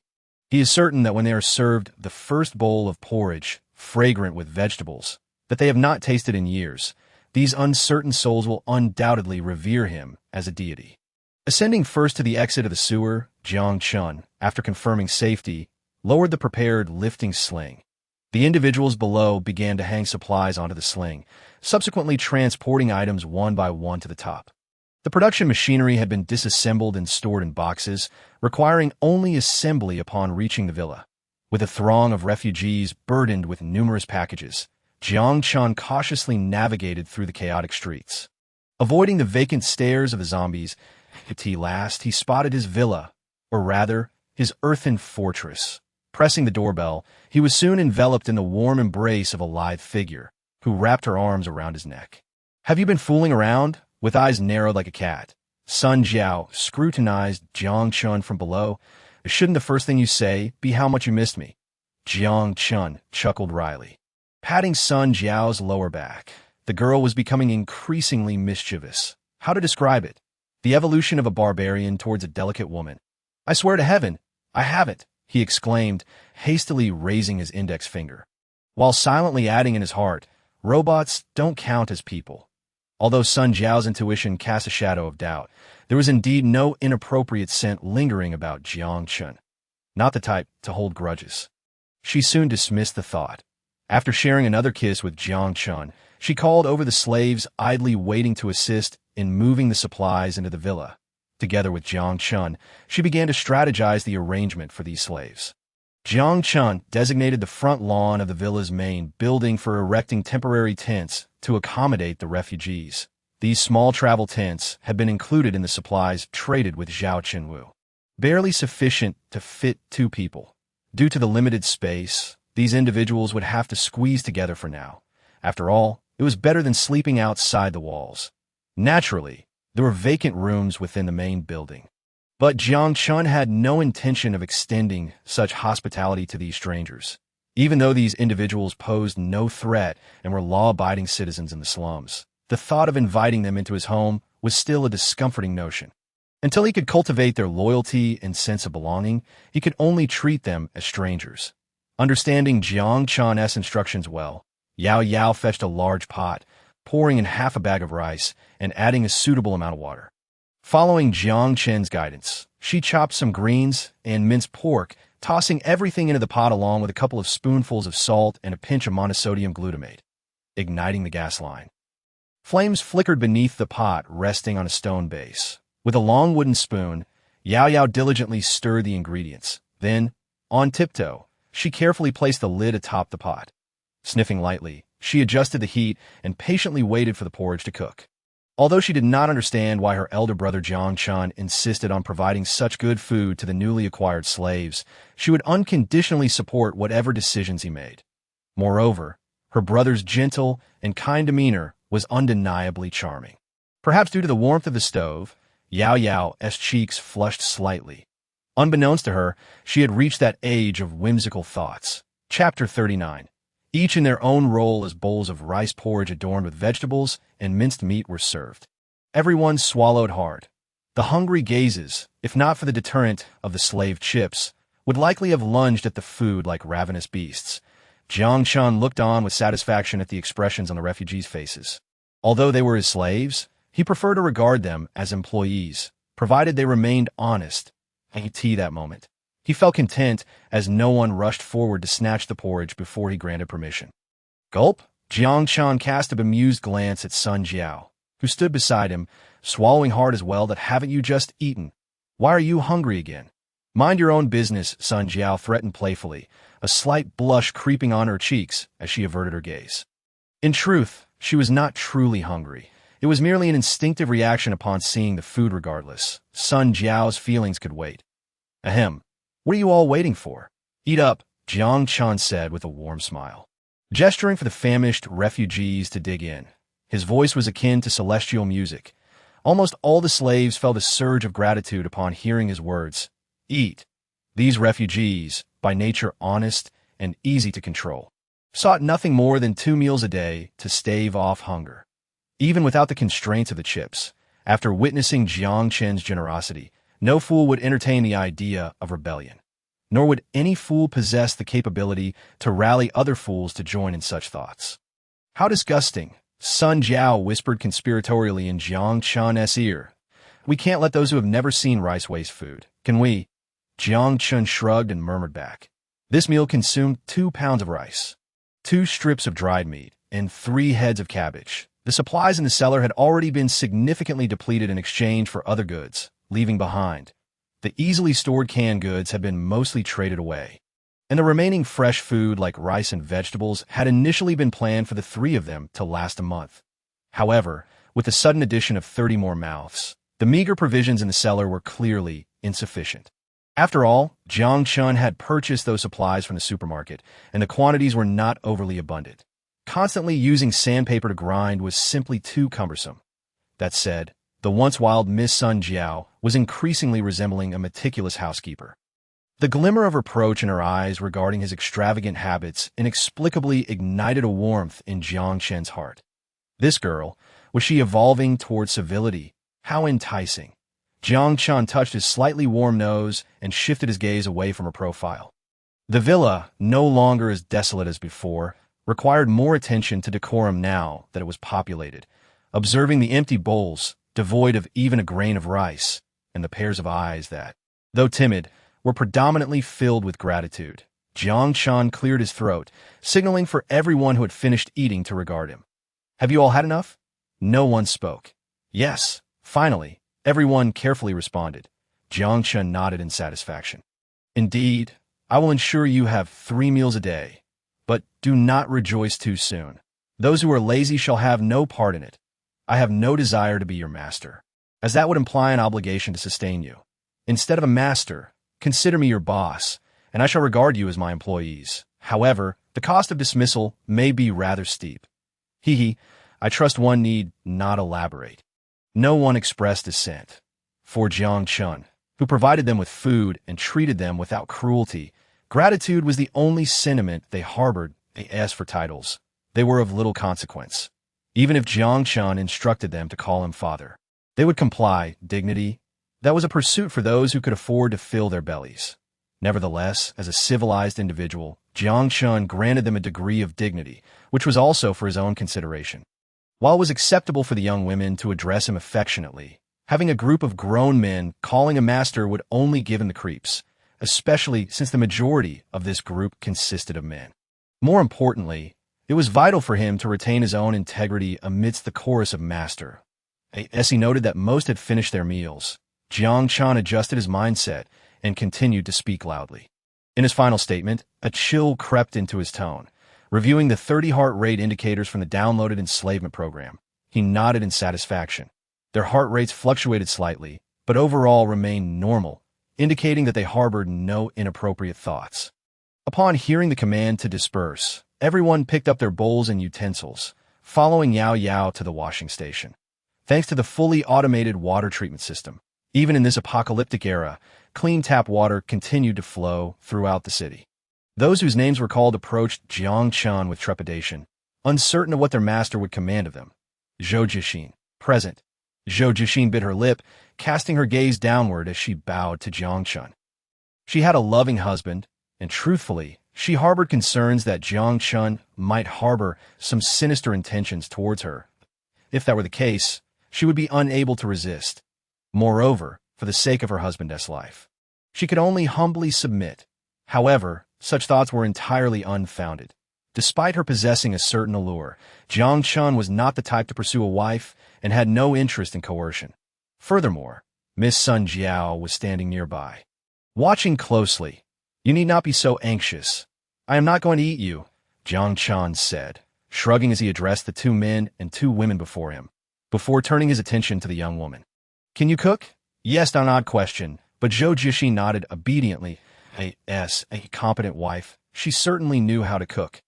He is certain that when they are served the first bowl of porridge, fragrant with vegetables, that they have not tasted in years, these uncertain souls will undoubtedly revere him as a deity. Ascending first to the exit of the sewer, Jiang Chen, after confirming safety, lowered the prepared lifting sling. The individuals below began to hang supplies onto the sling, subsequently transporting items one by one to the top. The production machinery had been disassembled and stored in boxes, requiring only assembly upon reaching the villa. With a throng of refugees burdened with numerous packages, Jiang Chen cautiously navigated through the chaotic streets. Avoiding the vacant stares of the zombies, at last he spotted his villa, or rather, his earthen fortress. Pressing the doorbell, he was soon enveloped in the warm embrace of a live figure, who wrapped her arms around his neck. "Have you been fooling around?" With eyes narrowed like a cat, Sun Jiao scrutinized Jiang Chen from below. "Shouldn't the first thing you say be how much you missed me?" Jiang Chen chuckled wryly, patting Sun Jiao's lower back. The girl was becoming increasingly mischievous. How to describe it? The evolution of a barbarian towards a delicate woman. "I swear to heaven, I haven't," he exclaimed, hastily raising his index finger, while silently adding in his heart, "Robots don't count as people." Although Sun Jiao's intuition cast a shadow of doubt, there was indeed no inappropriate scent lingering about Jiang Chen. Not the type to hold grudges. She soon dismissed the thought. After sharing another kiss with Jiang Chen, she called over the slaves idly waiting to assist in moving the supplies into the villa. Together with Jiang Chen, she began to strategize the arrangement for these slaves. Jiang Chen designated the front lawn of the villa's main building for erecting temporary tents to accommodate the refugees. These small travel tents had been included in the supplies traded with Zhao Chenwu, barely sufficient to fit 2 people. Due to the limited space, these individuals would have to squeeze together for now. After all, it was better than sleeping outside the walls. Naturally, there were vacant rooms within the main building. But Jiang Chen had no intention of extending such hospitality to these strangers, even though these individuals posed no threat and were law-abiding citizens in the slums. The thought of inviting them into his home was still a discomforting notion. Until he could cultivate their loyalty and sense of belonging, he could only treat them as strangers. Understanding Jiang Chen's instructions well, Yao Yao fetched a large pot, pouring in half a bag of rice and adding a suitable amount of water. Following Jiang Chen's guidance, she chopped some greens and minced pork, tossing everything into the pot along with a couple of spoonfuls of salt and a pinch of monosodium glutamate. Igniting the gas line. Flames flickered beneath the pot, resting on a stone base. With a long wooden spoon, Yao Yao diligently stirred the ingredients. Then, on tiptoe, she carefully placed the lid atop the pot. Sniffing lightly, she adjusted the heat and patiently waited for the porridge to cook. Although she did not understand why her elder brother Jiang Chen insisted on providing such good food to the newly acquired slaves, she would unconditionally support whatever decisions he made. Moreover, her brother's gentle and kind demeanor was undeniably charming. Perhaps due to the warmth of the stove, Yao Yao's cheeks flushed slightly. Unbeknownst to her, she had reached that age of whimsical thoughts. Chapter 39. Each in their own role as bowls of rice porridge adorned with vegetables and minced meat were served. Everyone swallowed hard. The hungry gazes, if not for the deterrent of the slave chips, would likely have lunged at the food like ravenous beasts. Jiang Chen looked on with satisfaction at the expressions on the refugees' faces. Although they were his slaves, he preferred to regard them as employees, provided they remained honest. And tea that moment. He felt content as no one rushed forward to snatch the porridge before he granted permission. Gulp! Jiang Chen cast a bemused glance at Sun Jiao, who stood beside him, swallowing hard as well. "That haven't you just eaten? Why are you hungry again?" "Mind your own business," Sun Jiao threatened playfully, a slight blush creeping on her cheeks as she averted her gaze. In truth, she was not truly hungry. It was merely an instinctive reaction upon seeing the food regardless. Sun Jiao's feelings could wait. Ahem. "What are you all waiting for? Eat up," Jiang Chen said with a warm smile, gesturing for the famished refugees to dig in. His voice was akin to celestial music. Almost all the slaves felt a surge of gratitude upon hearing his words. Eat. These refugees, by nature honest and easy to control, sought nothing more than 2 meals a day to stave off hunger. Even without the constraints of the chips, after witnessing Jiang Chen's generosity, no fool would entertain the idea of rebellion, nor would any fool possess the capability to rally other fools to join in such thoughts. "How disgusting," Sun Jiao whispered conspiratorially in Jiang Chen's ear. "We can't let those who have never seen rice waste food, can we?" Jiang Chen shrugged and murmured back. This meal consumed 2 pounds of rice, 2 strips of dried meat, and 3 heads of cabbage. The supplies in the cellar had already been significantly depleted in exchange for other goods, leaving behind. The easily stored canned goods had been mostly traded away, and the remaining fresh food like rice and vegetables had initially been planned for the 3 of them to last a month. However, with the sudden addition of 30 more mouths, the meager provisions in the cellar were clearly insufficient. After all, Jiang Chen had purchased those supplies from the supermarket, and the quantities were not overly abundant. Constantly using sandpaper to grind was simply too cumbersome. That said, the once wild Miss Sun Jiao was increasingly resembling a meticulous housekeeper. The glimmer of reproach in her eyes regarding his extravagant habits inexplicably ignited a warmth in Jiang Chen's heart. This girl, was she evolving toward civility? How enticing. Jiang Chen touched his slightly warm nose and shifted his gaze away from her profile. The villa, no longer as desolate as before, required more attention to decorum now that it was populated. Observing the empty bowls, devoid of even a grain of rice, and the pairs of eyes that, though timid, were predominantly filled with gratitude, Jiang Chen cleared his throat, signaling for everyone who had finished eating to regard him. Have you all had enough? No one spoke. Yes, finally, everyone carefully responded. Jiang Chen nodded in satisfaction. Indeed, I will ensure you have 3 meals a day, but do not rejoice too soon. Those who are lazy shall have no part in it. I have no desire to be your master, as that would imply an obligation to sustain you. Instead of a master, consider me your boss, and I shall regard you as my employees. However, the cost of dismissal may be rather steep. I trust one need not elaborate. No one expressed dissent. For Jiang Chen, who provided them with food and treated them without cruelty, gratitude was the only sentiment they harbored. As for titles, they were of little consequence. Even if Jiang Chen instructed them to call him father, they would comply. Dignity, that was a pursuit for those who could afford to fill their bellies. Nevertheless, as a civilized individual, Jiang Chen granted them a degree of dignity, which was also for his own consideration. While it was acceptable for the young women to address him affectionately, having a group of grown men calling him master would only give him the creeps, especially since the majority of this group consisted of men. More importantly, it was vital for him to retain his own integrity amidst the chorus of master. As he noted that most had finished their meals, Jiang Chen adjusted his mindset and continued to speak loudly. In his final statement, a chill crept into his tone. Reviewing the 30 heart rate indicators from the downloaded enslavement program, he nodded in satisfaction. Their heart rates fluctuated slightly, but overall remained normal, indicating that they harbored no inappropriate thoughts. Upon hearing the command to disperse, everyone picked up their bowls and utensils, following Yao Yao to the washing station. Thanks to the fully automated water treatment system, even in this apocalyptic era, clean tap water continued to flow throughout the city. Those whose names were called approached Jiang Chen with trepidation, uncertain of what their master would command of them. Zhou Jixin, present. Zhou Jixin bit her lip, casting her gaze downward as she bowed to Jiang Chen. She had a loving husband, and truthfully, she harbored concerns that Jiang Chen might harbor some sinister intentions towards her. If that were the case, she would be unable to resist. Moreover, for the sake of her husband's life, she could only humbly submit. However, such thoughts were entirely unfounded. Despite her possessing a certain allure, Jiang Chen was not the type to pursue a wife and had no interest in coercion. Furthermore, Miss Sun Jiao was standing nearby, watching closely. You need not be so anxious. I am not going to eat you, Jiang Chen said, shrugging as he addressed the 2 men and 2 women before him, before turning his attention to the young woman. Can you cook? Yes, an odd question, but Zhou Jixi nodded obediently. As a competent wife, she certainly knew how to cook.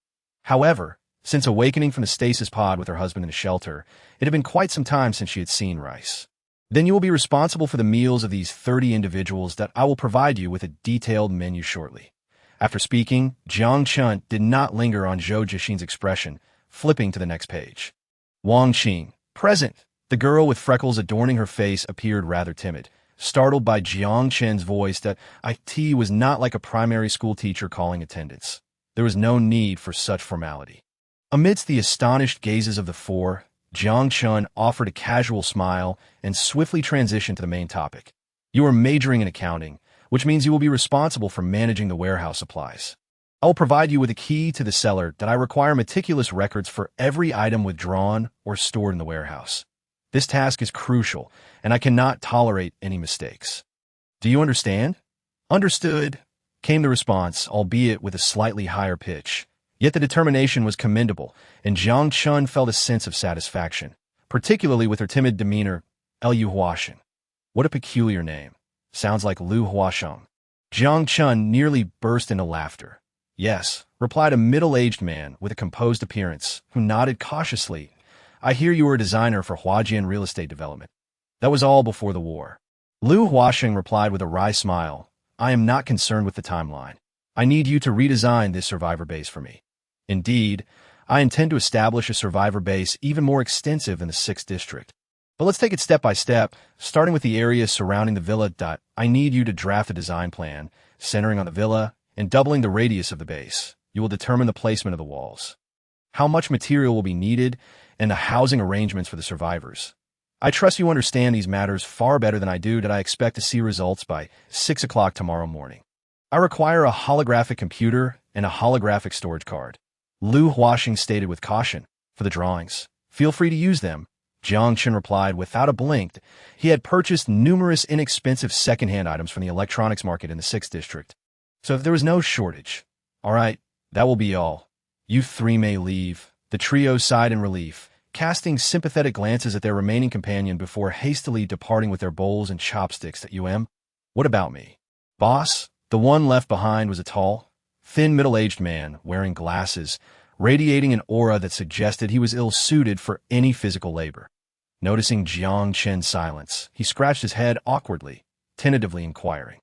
However, since awakening from the stasis pod with her husband in a shelter, it had been quite some time since she had seen rice. Then you will be responsible for the meals of these 30 individuals that I will provide you with a detailed menu shortly. After speaking, Jiang Chen did not linger on Zhou Jixin's expression, flipping to the next page. Wang Qing, present. The girl with freckles adorning her face appeared rather timid, startled by Jiang Chen's voice that IT was not like a primary school teacher calling attendance. There was no need for such formality. Amidst the astonished gazes of the 4, Jiang Chen offered a casual smile and swiftly transitioned to the main topic. You are majoring in accounting, which means you will be responsible for managing the warehouse supplies. I will provide you with a key to the cellar that I require meticulous records for every item withdrawn or stored in the warehouse. This task is crucial, and I cannot tolerate any mistakes. Do you understand? Understood, came the response, albeit with a slightly higher pitch. Yet the determination was commendable, and Jiang Chen felt a sense of satisfaction, particularly with her timid demeanor. Lu Huashan. What a peculiar name. Sounds like Lu Huasheng. Jiang Chen nearly burst into laughter. Yes, replied a middle-aged man with a composed appearance, who nodded cautiously. I hear you were a designer for Huajian real estate development. That was all before the war. Liu Huaxing replied with a wry smile. I am not concerned with the timeline. I need you to redesign this survivor base for me. Indeed, I intend to establish a survivor base even more extensive in the 6th district. But let's take it step by step, starting with the area surrounding the villa. I need you to draft a design plan, centering on the villa and doubling the radius of the base. You will determine the placement of the walls, how much material will be needed, and the housing arrangements for the survivors. I trust you understand these matters far better than I do. I expect to see results by 6 o'clock tomorrow morning. I require a holographic computer and a holographic storage card. Liu Huaxing stated with caution. For the drawings, feel free to use them. Jiang Chen replied without a blink. He had purchased numerous inexpensive second-hand items from the electronics market in the 6th district, so there was no shortage. All right, that will be all. You three may leave. The trio sighed in relief, casting sympathetic glances at their remaining companion before hastily departing with their bowls and chopsticks. What about me? Boss? The one left behind was a tall, thin middle-aged man wearing glasses, radiating an aura that suggested he was ill-suited for any physical labor. Noticing Jiang Chen's silence, he scratched his head awkwardly, tentatively inquiring.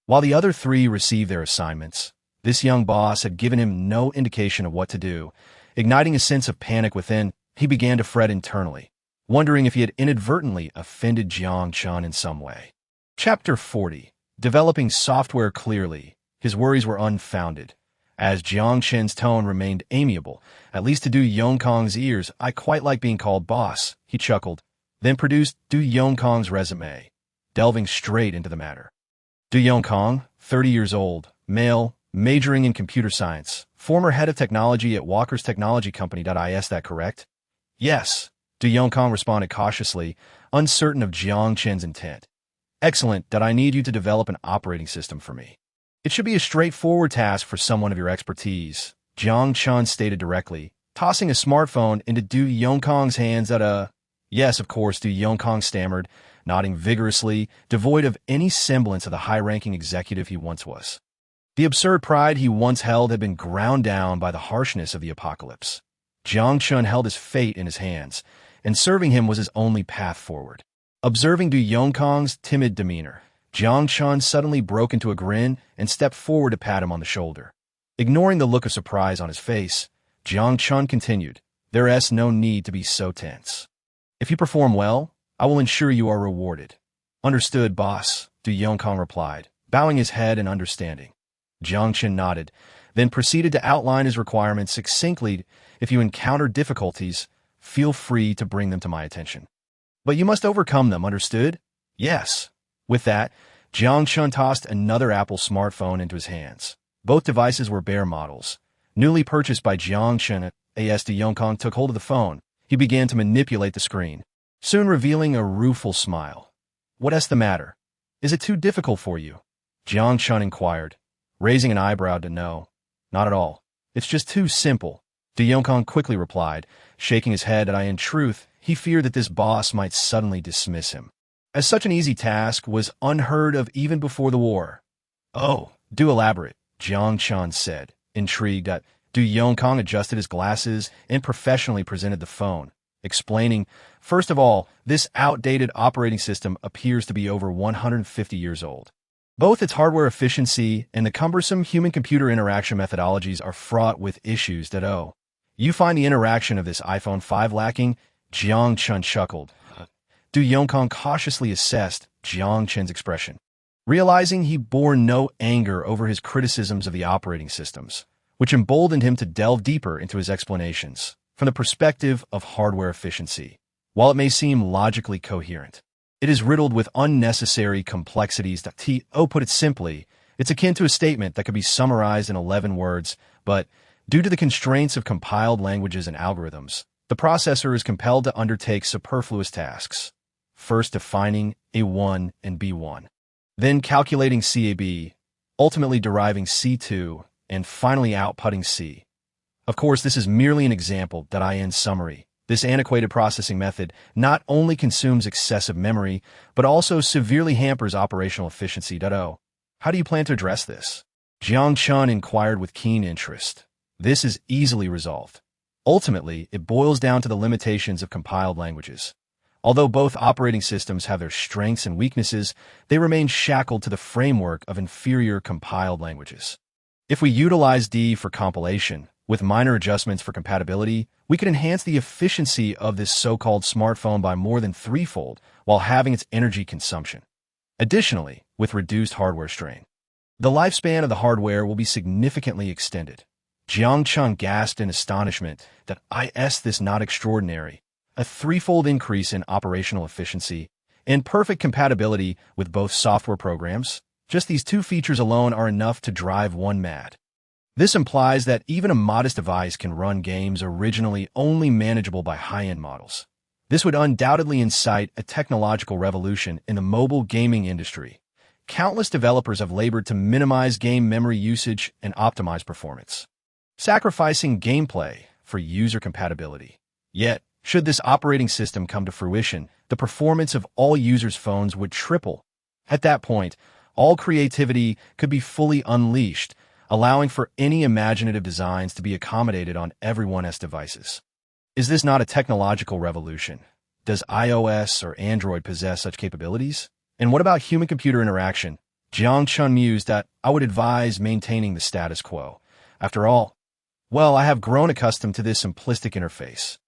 While the other three received their assignments, this young boss had given him no indication of what to do. Igniting a sense of panic within, he began to fret internally, wondering if he had inadvertently offended Jiang Chen in some way. Chapter 40. Developing software clearly. His worries were unfounded, as Jiang Chen's tone remained amiable, at least to Du Yongkong's ears. I quite like being called boss, he chuckled, then produced Du Yongkong's resume, delving straight into the matter. Du Yongkong, 30 years old, male, majoring in computer science, former head of technology at Walker's Technology Company. Is that correct? Yes, Du Yongkong responded cautiously, uncertain of Jiang Chen's intent. Excellent. I need you to develop an operating system for me. It should be a straightforward task for someone of your expertise, Jiang Chen stated directly, tossing a smartphone into Du Yongkong's hands. Yes, of course, Du Yongkong stammered, nodding vigorously, devoid of any semblance of the high-ranking executive he once was. The absurd pride he once held had been ground down by the harshness of the apocalypse. Jiang Chen held his fate in his hands, and serving him was his only path forward. Observing Du Yongkong's timid demeanor, Jiang Chen suddenly broke into a grin and stepped forward to pat him on the shoulder. Ignoring the look of surprise on his face, Jiang Chen continued, There's no need to be so tense. If you perform well, I will ensure you are rewarded. Understood, boss, Du Yongkong replied, bowing his head in understanding. Jiang Chen nodded, then proceeded to outline his requirements succinctly. If you encounter difficulties, feel free to bring them to my attention. But you must overcome them, understood? Yes. With that, Jiang Chen tossed another Apple smartphone into his hands. Both devices were bare models, newly purchased by Jiang Chen. As Du Yongkong took hold of the phone, he began to manipulate the screen, soon revealing a rueful smile. What's the matter? Is it too difficult for you? Jiang Chen inquired, raising an eyebrow. No, not at all. It's just too simple, Du Yongkong quickly replied, shaking his head. In truth, he feared that this boss might suddenly dismiss him, as such an easy task was unheard of even before the war. Oh, do elaborate, Jiang Chen said, intrigued. Du Yongkong adjusted his glasses and professionally presented the phone, explaining, first of all, this outdated operating system appears to be over 150 years old. Both its hardware efficiency and the cumbersome human-computer interaction methodologies are fraught with issues. You find the interaction of this iPhone 5 lacking? Jiang Chen chuckled. Du Yongkong cautiously assessed Jiang Chen's expression, realizing he bore no anger over his criticisms of the operating systems, which emboldened him to delve deeper into his explanations from the perspective of hardware efficiency. While it may seem logically coherent, it is riddled with unnecessary complexities. Put it simply, it's akin to a statement that could be summarized in 11 words, but due to the constraints of compiled languages and algorithms, the processor is compelled to undertake superfluous tasks, first defining A1 and B1, then calculating CAB, ultimately deriving C2, and finally outputting C. Of course, this is merely an example. In summary, this antiquated processing method not only consumes excessive memory, but also severely hampers operational efficiency. How do you plan to address this? Jiang Chen inquired with keen interest. This is easily resolved. Ultimately, it boils down to the limitations of compiled languages. Although both operating systems have their strengths and weaknesses, they remain shackled to the framework of inferior compiled languages. If we utilize D for compilation, with minor adjustments for compatibility, we could enhance the efficiency of this so-called smartphone by more than threefold while having its energy consumption. Additionally, with reduced hardware strain, the lifespan of the hardware will be significantly extended. Jiang Chen gasped in astonishment that this not extraordinary. A threefold increase in operational efficiency and perfect compatibility with both software programs. Just these two features alone are enough to drive one mad. This implies that even a modest device can run games originally only manageable by high-end models. This would undoubtedly incite a technological revolution in the mobile gaming industry. Countless developers have labored to minimize game memory usage and optimize performance, sacrificing gameplay for user compatibility. Yet, should this operating system come to fruition, the performance of all users' phones would triple. At that point, all creativity could be fully unleashed, allowing for any imaginative designs to be accommodated on everyone's devices. Is this not a technological revolution? Does iOS or Android possess such capabilities? And what about human-computer interaction? Jiang Chen mused that I would advise maintaining the status quo. After all, I have grown accustomed to this simplistic interface.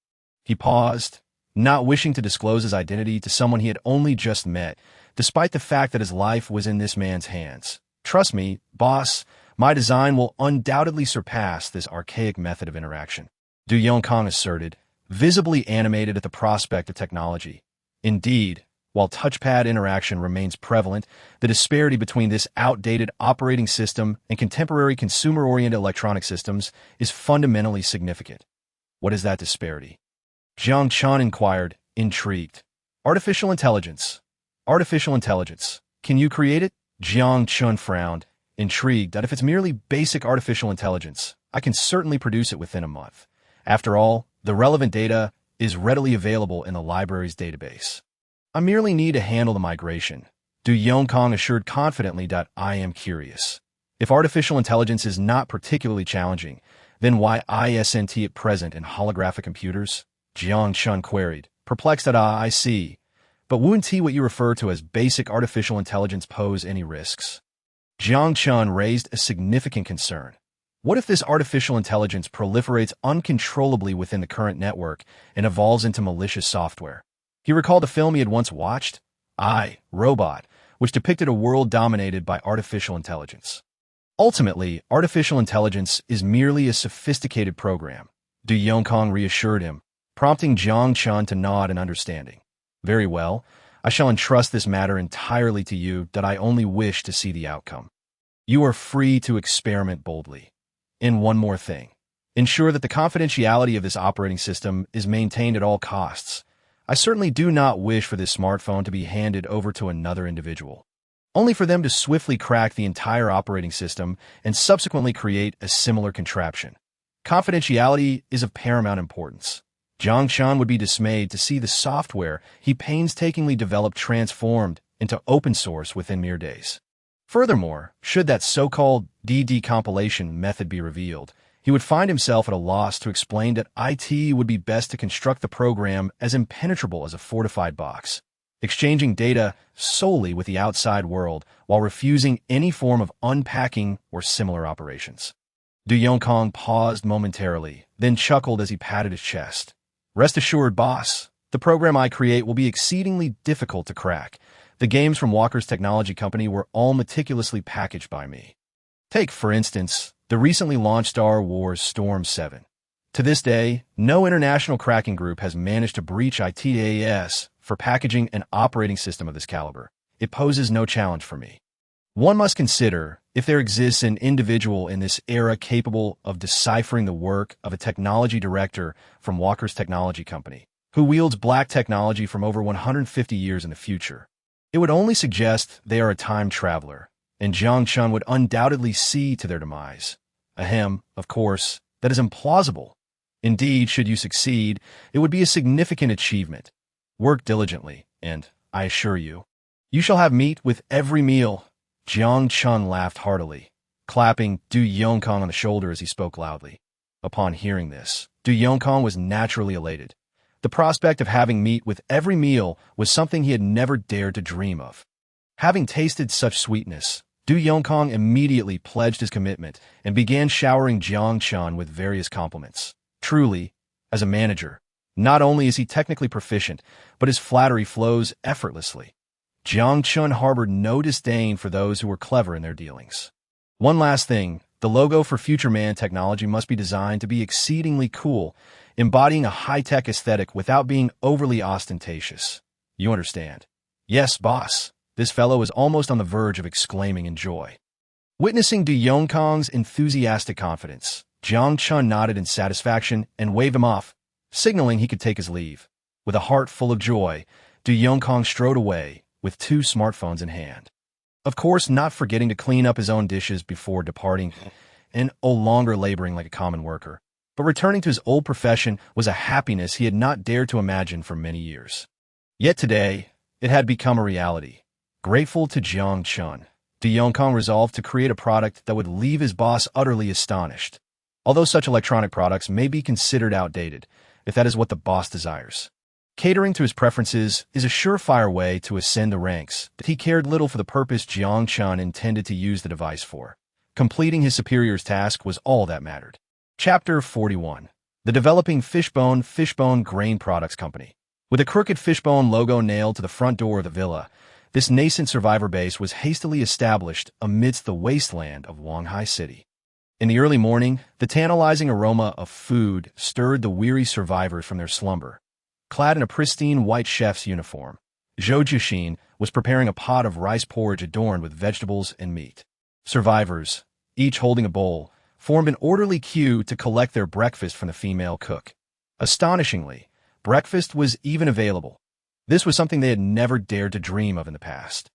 He paused, not wishing to disclose his identity to someone he had only just met, despite the fact that his life was in this man's hands. Trust me, boss, my design will undoubtedly surpass this archaic method of interaction, Du Yongkong asserted, visibly animated at the prospect of technology. Indeed, while touchpad interaction remains prevalent, the disparity between this outdated operating system and contemporary consumer-oriented electronic systems is fundamentally significant. What is that disparity? Jiang Chen inquired, intrigued. Artificial intelligence. Artificial intelligence. Can you create it? Jiang Chen frowned, intrigued that if it's merely basic artificial intelligence, I can certainly produce it within a month. After all, the relevant data is readily available in the library's database. I merely need to handle the migration. Du Yongkong assured confidently that I am curious. If artificial intelligence is not particularly challenging, then why isn't it present in holographic computers? Jiang Chen queried, perplexed at I see. But wouldn't what you refer to as basic artificial intelligence pose any risks? Jiang Chen raised a significant concern. What if this artificial intelligence proliferates uncontrollably within the current network and evolves into malicious software? He recalled a film he had once watched, Robot, which depicted a world dominated by artificial intelligence. Ultimately, artificial intelligence is merely a sophisticated program, Du Yongkong reassured him, prompting Jiang Chen to nod in understanding. Very well, I shall entrust this matter entirely to you that I only wish to see the outcome. You are free to experiment boldly. And one more thing. Ensure that the confidentiality of this operating system is maintained at all costs. I certainly do not wish for this smartphone to be handed over to another individual, only for them to swiftly crack the entire operating system and subsequently create a similar contraption. Confidentiality is of paramount importance. Jiang Chen would be dismayed to see the software he painstakingly developed transformed into open source within mere days. Furthermore, should that so-called decompilation method be revealed, he would find himself at a loss to explain that it would be best to construct the program as impenetrable as a fortified box, exchanging data solely with the outside world while refusing any form of unpacking or similar operations. Du Yongkong paused momentarily, then chuckled as he patted his chest. Rest assured, boss, the program I create will be exceedingly difficult to crack. The games from Walker's technology company were all meticulously packaged by me. Take, for instance, the recently launched Star Wars Storm 7. To this day, no international cracking group has managed to breach ITAS for packaging an operating system of this caliber. It poses no challenge for me. One must consider if there exists an individual in this era capable of deciphering the work of a technology director from Walker's technology company, who wields black technology from over 150 years in the future. It would only suggest they are a time traveler, and Jiang Chen would undoubtedly see to their demise. Ahem, of course, that is implausible. Indeed, should you succeed, it would be a significant achievement. Work diligently, and, I assure you, you shall have meat with every meal. Jiang Chen laughed heartily. clapping Du Yongkong on the shoulder as he spoke loudly. Upon hearing this, Du Yongkong was naturally elated. The prospect of having meat with every meal was something he had never dared to dream of. Having tasted such sweetness, Du Yongkong immediately pledged his commitment and began showering Jiang Chen with various compliments. Truly, as a manager, not only is he technically proficient, but his flattery flows effortlessly. Jiang Chen harbored no disdain for those who were clever in their dealings. One last thing, the logo for Future Man technology must be designed to be exceedingly cool, embodying a high-tech aesthetic without being overly ostentatious. You understand? Yes, boss. This fellow was almost on the verge of exclaiming in joy. Witnessing Du Yongkong's enthusiastic confidence, Jiang Chen nodded in satisfaction and waved him off, signaling he could take his leave. With a heart full of joy, Du Yongkong strode away, with 2 smartphones in hand. Of course, not forgetting to clean up his own dishes before departing, and no longer laboring like a common worker. But returning to his old profession was a happiness he had not dared to imagine for many years. Yet today, it had become a reality. Grateful to Jiang Chen, Du Yongkong resolved to create a product that would leave his boss utterly astonished. Although such electronic products may be considered outdated, if that is what the boss desires. Catering to his preferences is a surefire way to ascend the ranks. He cared little for the purpose Jiang Chen intended to use the device for. Completing his superior's task was all that mattered. Chapter 41. The Developing Fishbone Grain Products Company. With a crooked fishbone logo nailed to the front door of the villa, this nascent survivor base was hastily established amidst the wasteland of Wanghai City. In the early morning, the tantalizing aroma of food stirred the weary survivors from their slumber. Clad in a pristine white chef's uniform, Zhou Jixin was preparing a pot of rice porridge adorned with vegetables and meat. Survivors, each holding a bowl, formed an orderly queue to collect their breakfast from the female cook. Astonishingly, breakfast was even available. This was something they had never dared to dream of in the past.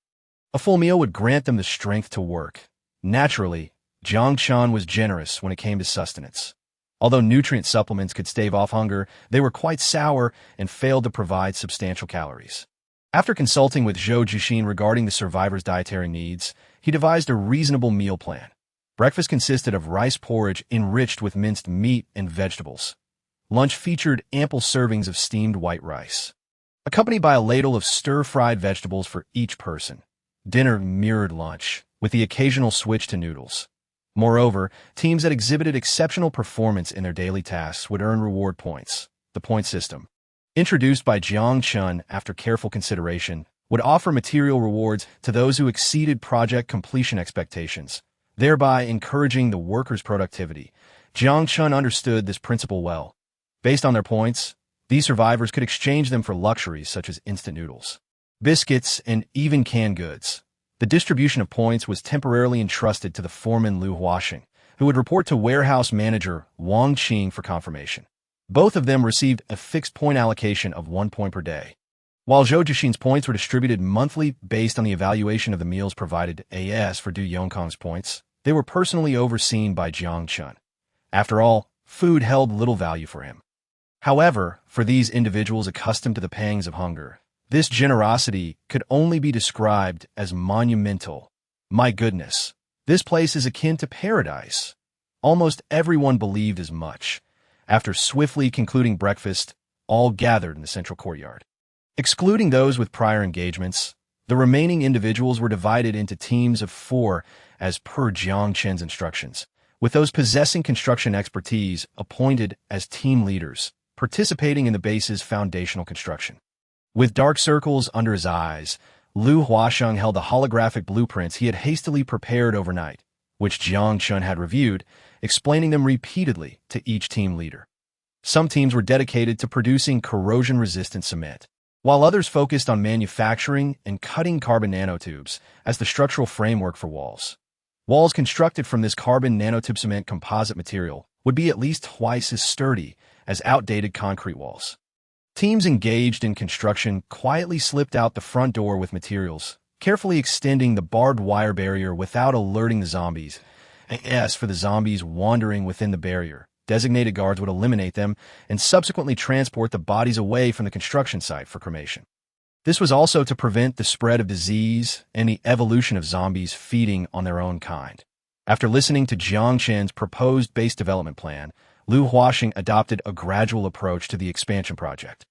A full meal would grant them the strength to work. Naturally, Jiang Chen was generous when it came to sustenance. Although nutrient supplements could stave off hunger, they were quite sour and failed to provide substantial calories. After consulting with Zhou Jixin regarding the survivors' dietary needs, he devised a reasonable meal plan. Breakfast consisted of rice porridge enriched with minced meat and vegetables. Lunch featured ample servings of steamed white rice, accompanied by a ladle of stir-fried vegetables for each person. Dinner mirrored lunch, with the occasional switch to noodles. Moreover, teams that exhibited exceptional performance in their daily tasks would earn reward points. The point system, introduced by Jiang Chen after careful consideration, would offer material rewards to those who exceeded project completion expectations, thereby encouraging the workers' productivity. Jiang Chen understood this principle well. Based on their points, these survivors could exchange them for luxuries such as instant noodles, biscuits, and even canned goods. The distribution of points was temporarily entrusted to the foreman Lu Huaxing, who would report to warehouse manager Wang Qing for confirmation. Both of them received a fixed point allocation of 1 point per day. While Zhou Jixin's points were distributed monthly based on the evaluation of the meals provided as for Du Yongkong's points, they were personally overseen by Jiang Chen. After all, food held little value for him. However, for these individuals accustomed to the pangs of hunger, this generosity could only be described as monumental. My goodness, this place is akin to paradise. Almost everyone believed as much. After swiftly concluding breakfast, all gathered in the central courtyard. Excluding those with prior engagements, the remaining individuals were divided into teams of 4 as per Jiang Chen's instructions, with those possessing construction expertise appointed as team leaders, participating in the base's foundational construction. With dark circles under his eyes, Lu Huaxing held the holographic blueprints he had hastily prepared overnight, which Jiang Chen had reviewed, explaining them repeatedly to each team leader. Some teams were dedicated to producing corrosion-resistant cement, while others focused on manufacturing and cutting carbon nanotubes as the structural framework for walls. Walls constructed from this carbon nanotube cement composite material would be at least twice as sturdy as outdated concrete walls. Teams engaged in construction quietly slipped out the front door with materials, carefully extending the barbed wire barrier without alerting the zombies. As for the zombies wandering within the barrier, designated guards would eliminate them and subsequently transport the bodies away from the construction site for cremation. This was also to prevent the spread of disease and the evolution of zombies feeding on their own kind. After listening to Jiang Chen's proposed base development plan, Liu Huaxing adopted a gradual approach to the expansion project.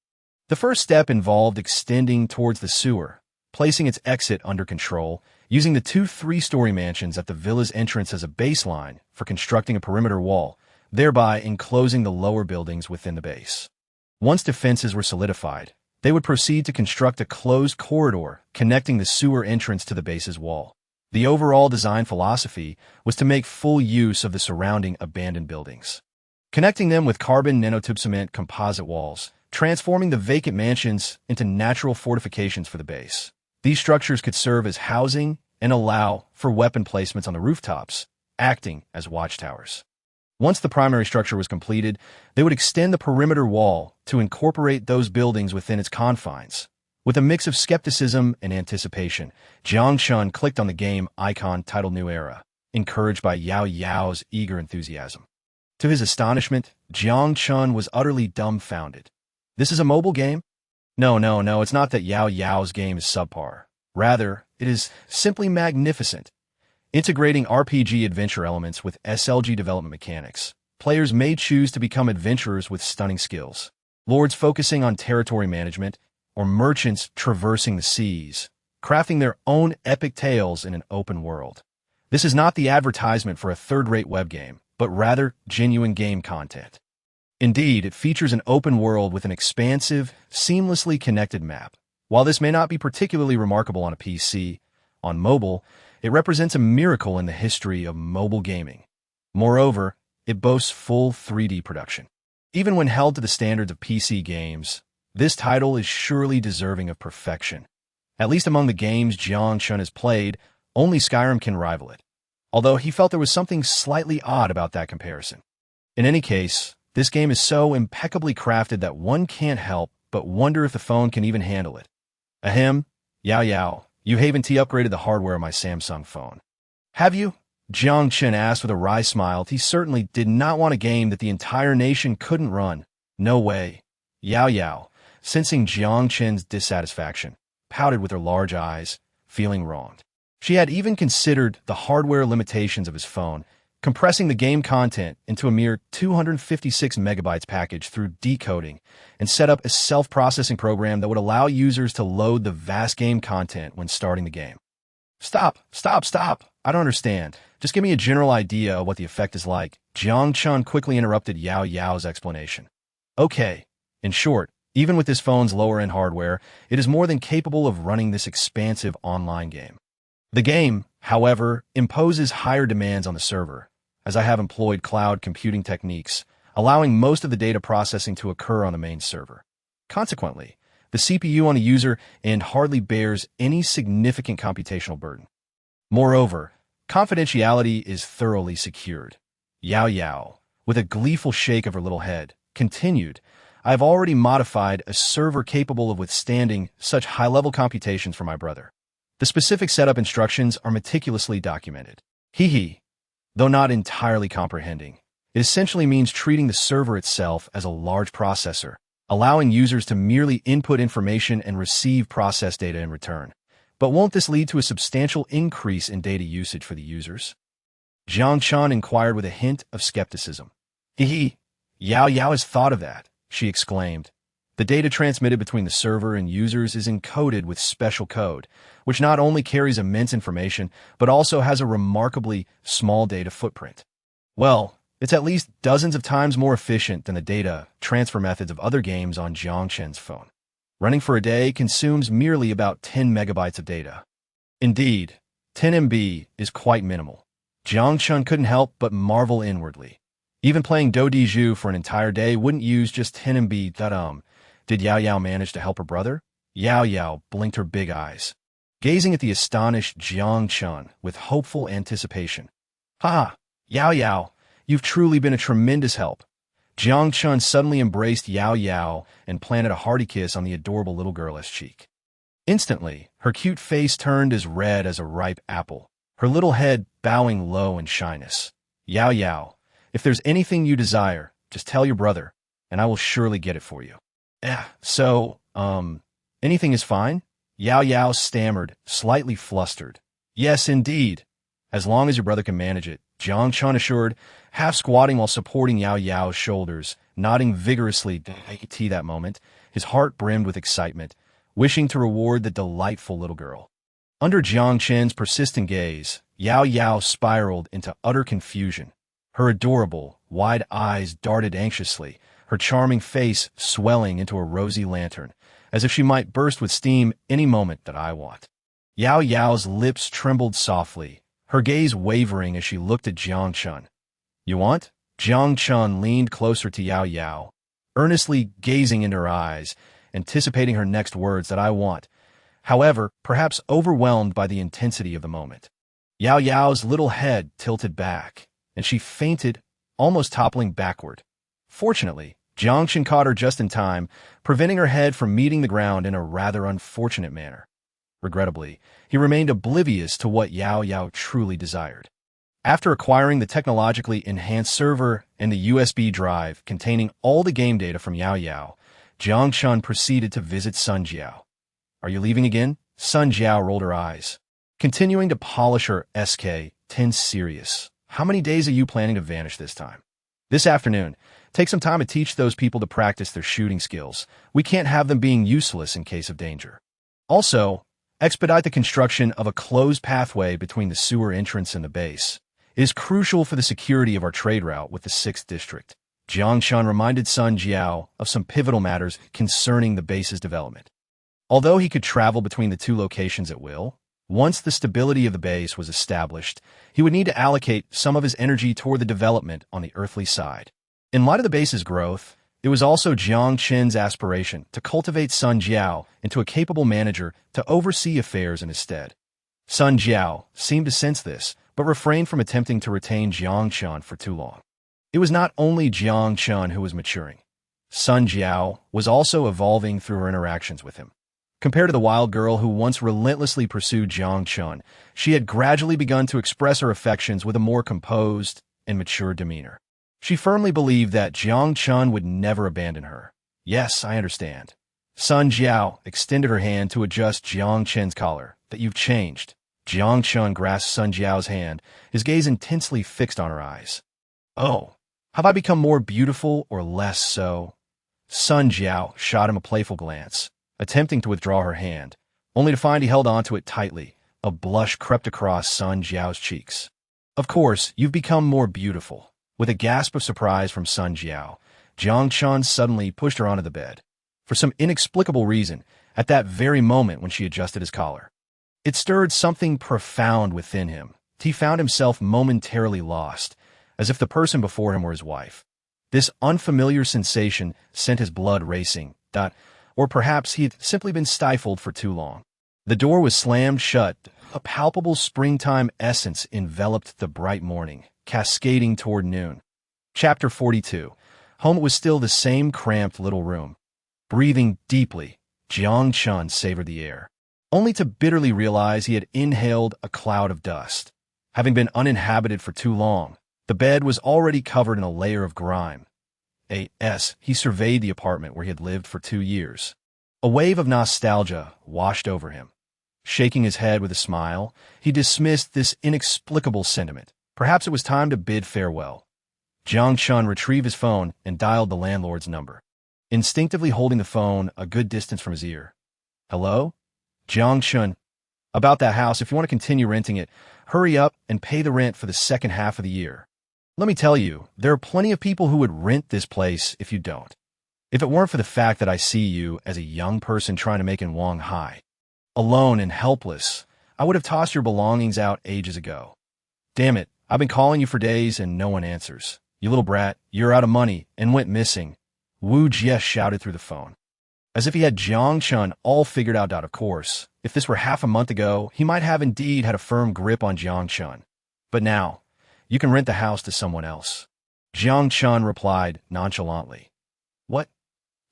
The first step involved extending towards the sewer, placing its exit under control, using the two three-story mansions at the villa's entrance as a baseline for constructing a perimeter wall, thereby enclosing the lower buildings within the base. Once defenses were solidified, they would proceed to construct a closed corridor connecting the sewer entrance to the base's wall. The overall design philosophy was to make full use of the surrounding abandoned buildings, connecting them with carbon nanotube cement composite walls, transforming the vacant mansions into natural fortifications for the base. These structures could serve as housing and allow for weapon placements on the rooftops, acting as watchtowers. Once the primary structure was completed, they would extend the perimeter wall to incorporate those buildings within its confines. With a mix of skepticism and anticipation, Jiang Chen clicked on the game icon titled New Era, encouraged by Yao Yao's eager enthusiasm. To his astonishment, Jiang Chen was utterly dumbfounded. This is a mobile game? No, it's not that Yao Yao's game is subpar. Rather, it is simply magnificent. Integrating RPG adventure elements with SLG development mechanics, players may choose to become adventurers with stunning skills, lords focusing on territory management, or merchants traversing the seas, crafting their own epic tales in an open world. This is not the advertisement for a third-rate web game, but rather genuine game content. Indeed, it features an open world with an expansive, seamlessly connected map. While this may not be particularly remarkable on a PC, on mobile, it represents a miracle in the history of mobile gaming. Moreover, it boasts full 3D production. Even when held to the standards of PC games, this title is surely deserving of perfection. At least among the games Jiang Chen has played, only Skyrim can rival it, although he felt there was something slightly odd about that comparison. In any case, this game is so impeccably crafted that one can't help but wonder if the phone can even handle it. Ahem, Yao, you haven't upgraded the hardware of my Samsung phone. Have you? Jiang Chen asked with a wry smile. He certainly did not want a game that the entire nation couldn't run. No way. Yao, sensing Jiang Chen's dissatisfaction, pouted with her large eyes, feeling wronged. She had even considered the hardware limitations of his phone, compressing the game content into a mere 256 megabytes package through decoding, and set up a self-processing program that would allow users to load the vast game content when starting the game. Stop. I don't understand. Just give me a general idea of what the effect is like. Jiang Chen quickly interrupted Yao's explanation. Okay, in short, even with this phone's lower-end hardware, it is more than capable of running this expansive online game. The game, however, imposes higher demands on the server, as I have employed cloud computing techniques, allowing most of the data processing to occur on the main server. Consequently, the CPU on the user end hardly bears any significant computational burden. Moreover, confidentiality is thoroughly secured. Yao, with a gleeful shake of her little head, continued, I have already modified a server capable of withstanding such high-level computations for my brother. The specific setup instructions are meticulously documented. Though not entirely comprehending, it essentially means treating the server itself as a large processor, allowing users to merely input information and receive processed data in return. But won't this lead to a substantial increase in data usage for the users? Jiang Chen inquired with a hint of skepticism. Yao has thought of that, she exclaimed. The data transmitted between the server and users is encoded with special code, which not only carries immense information, but also has a remarkably small data footprint. Well, it's at least dozens of times more efficient than the data transfer methods of other games on Jiang Chen's phone. Running for a day consumes merely about 10 megabytes of data. Indeed, 10 MB is quite minimal. Jiang Chen couldn't help but marvel inwardly. Even playing Do Di Zhu for an entire day wouldn't use just 10 MB. Did Yao manage to help her brother? Yao blinked her big eyes, gazing at the astonished Jiang Chen with hopeful anticipation. Yao, you've truly been a tremendous help. Jiang Chen suddenly embraced Yao and planted a hearty kiss on the adorable little girl's cheek. Instantly, her cute face turned as red as a ripe apple, her little head bowing low in shyness. Yao, if there's anything you desire, just tell your brother, and I will surely get it for you. Anything is fine? Yao stammered, slightly flustered. Yes, indeed. As long as your brother can manage it, Jiang Chen assured, half squatting while supporting Yao Yao's shoulders, nodding vigorously to that moment, his heart brimmed with excitement, wishing to reward the delightful little girl. Under Jiang Chen's persistent gaze, Yao Yao spiraled into utter confusion. Her adorable, wide eyes darted anxiously, her charming face swelling into a rosy lantern, as if she might burst with steam any moment that I want. Yao Yao's lips trembled softly, her gaze wavering as she looked at Jiang Chen. You want? Jiang Chen leaned closer to Yao Yao, earnestly gazing into her eyes, anticipating her next words that I want, however, perhaps overwhelmed by the intensity of the moment. Yao Yao's little head tilted back, and she fainted, almost toppling backward. Fortunately, Jiang Chen caught her just in time, preventing her head from meeting the ground in a rather unfortunate manner. Regrettably, he remained oblivious to what Yao Yao truly desired. After acquiring the technologically enhanced server and the USB drive containing all the game data from Yao Yao, Jiang Chen proceeded to visit Sun Jiao. Are you leaving again? Sun Jiao rolled her eyes, continuing to polish her SK, tense serious. How many days are you planning to vanish this time? This afternoon. Take some time to teach those people to practice their shooting skills. We can't have them being useless in case of danger. Also, expedite the construction of a closed pathway between the sewer entrance and the base. It is crucial for the security of our trade route with the 6th district. Jiang Chen reminded Sun Jiao of some pivotal matters concerning the base's development. Although he could travel between the two locations at will, once the stability of the base was established, he would need to allocate some of his energy toward the development on the earthly side. In light of the base's growth, it was also Jiang Chen's aspiration to cultivate Sun Jiao into a capable manager to oversee affairs in his stead. Sun Jiao seemed to sense this, but refrained from attempting to retain Jiang Chen for too long. It was not only Jiang Chen who was maturing. Sun Jiao was also evolving through her interactions with him. Compared to the wild girl who once relentlessly pursued Jiang Chen, she had gradually begun to express her affections with a more composed and mature demeanor. She firmly believed that Jiang Chen would never abandon her. Yes, I understand. Sun Jiao extended her hand to adjust Jiang Chen's collar. That you've changed. Jiang Chen grasped Sun Jiao's hand, his gaze intensely fixed on her eyes. Oh, have I become more beautiful or less so? Sun Jiao shot him a playful glance, attempting to withdraw her hand, only to find he held onto it tightly. A blush crept across Sun Jiao's cheeks. Of course, you've become more beautiful. With a gasp of surprise from Sun Jiao, Jiang Chen suddenly pushed her onto the bed. For some inexplicable reason, at that very moment when she adjusted his collar. It stirred something profound within him. He found himself momentarily lost, as if the person before him were his wife. This unfamiliar sensation sent his blood racing, or perhaps he had simply been stifled for too long. The door was slammed shut. A palpable springtime essence enveloped the bright morning, cascading toward noon. Chapter 42. Home was still the same cramped little room. Breathing deeply, Jiang Chen savored the air, only to bitterly realize he had inhaled a cloud of dust. Having been uninhabited for too long, the bed was already covered in a layer of grime. He surveyed the apartment where he had lived for 2 years. A wave of nostalgia washed over him. Shaking his head with a smile, he dismissed this inexplicable sentiment. Perhaps it was time to bid farewell. Jiang Chen retrieved his phone and dialed the landlord's number, instinctively holding the phone a good distance from his ear. Hello? Jiang Chen. About that house, if you want to continue renting it, hurry up and pay the rent for the second half of the year. Let me tell you, there are plenty of people who would rent this place if you don't. If it weren't for the fact that I see you as a young person trying to make in Wang Hai, alone and helpless, I would have tossed your belongings out ages ago. Damn it, I've been calling you for days and no one answers. You little brat, you're out of money and went missing. Wu Jie shouted through the phone. As if he had Jiang Chen all figured out. Of course, if this were half a month ago, he might have indeed had a firm grip on Jiang Chen. But now, you can rent the house to someone else. Jiang Chen replied nonchalantly. What?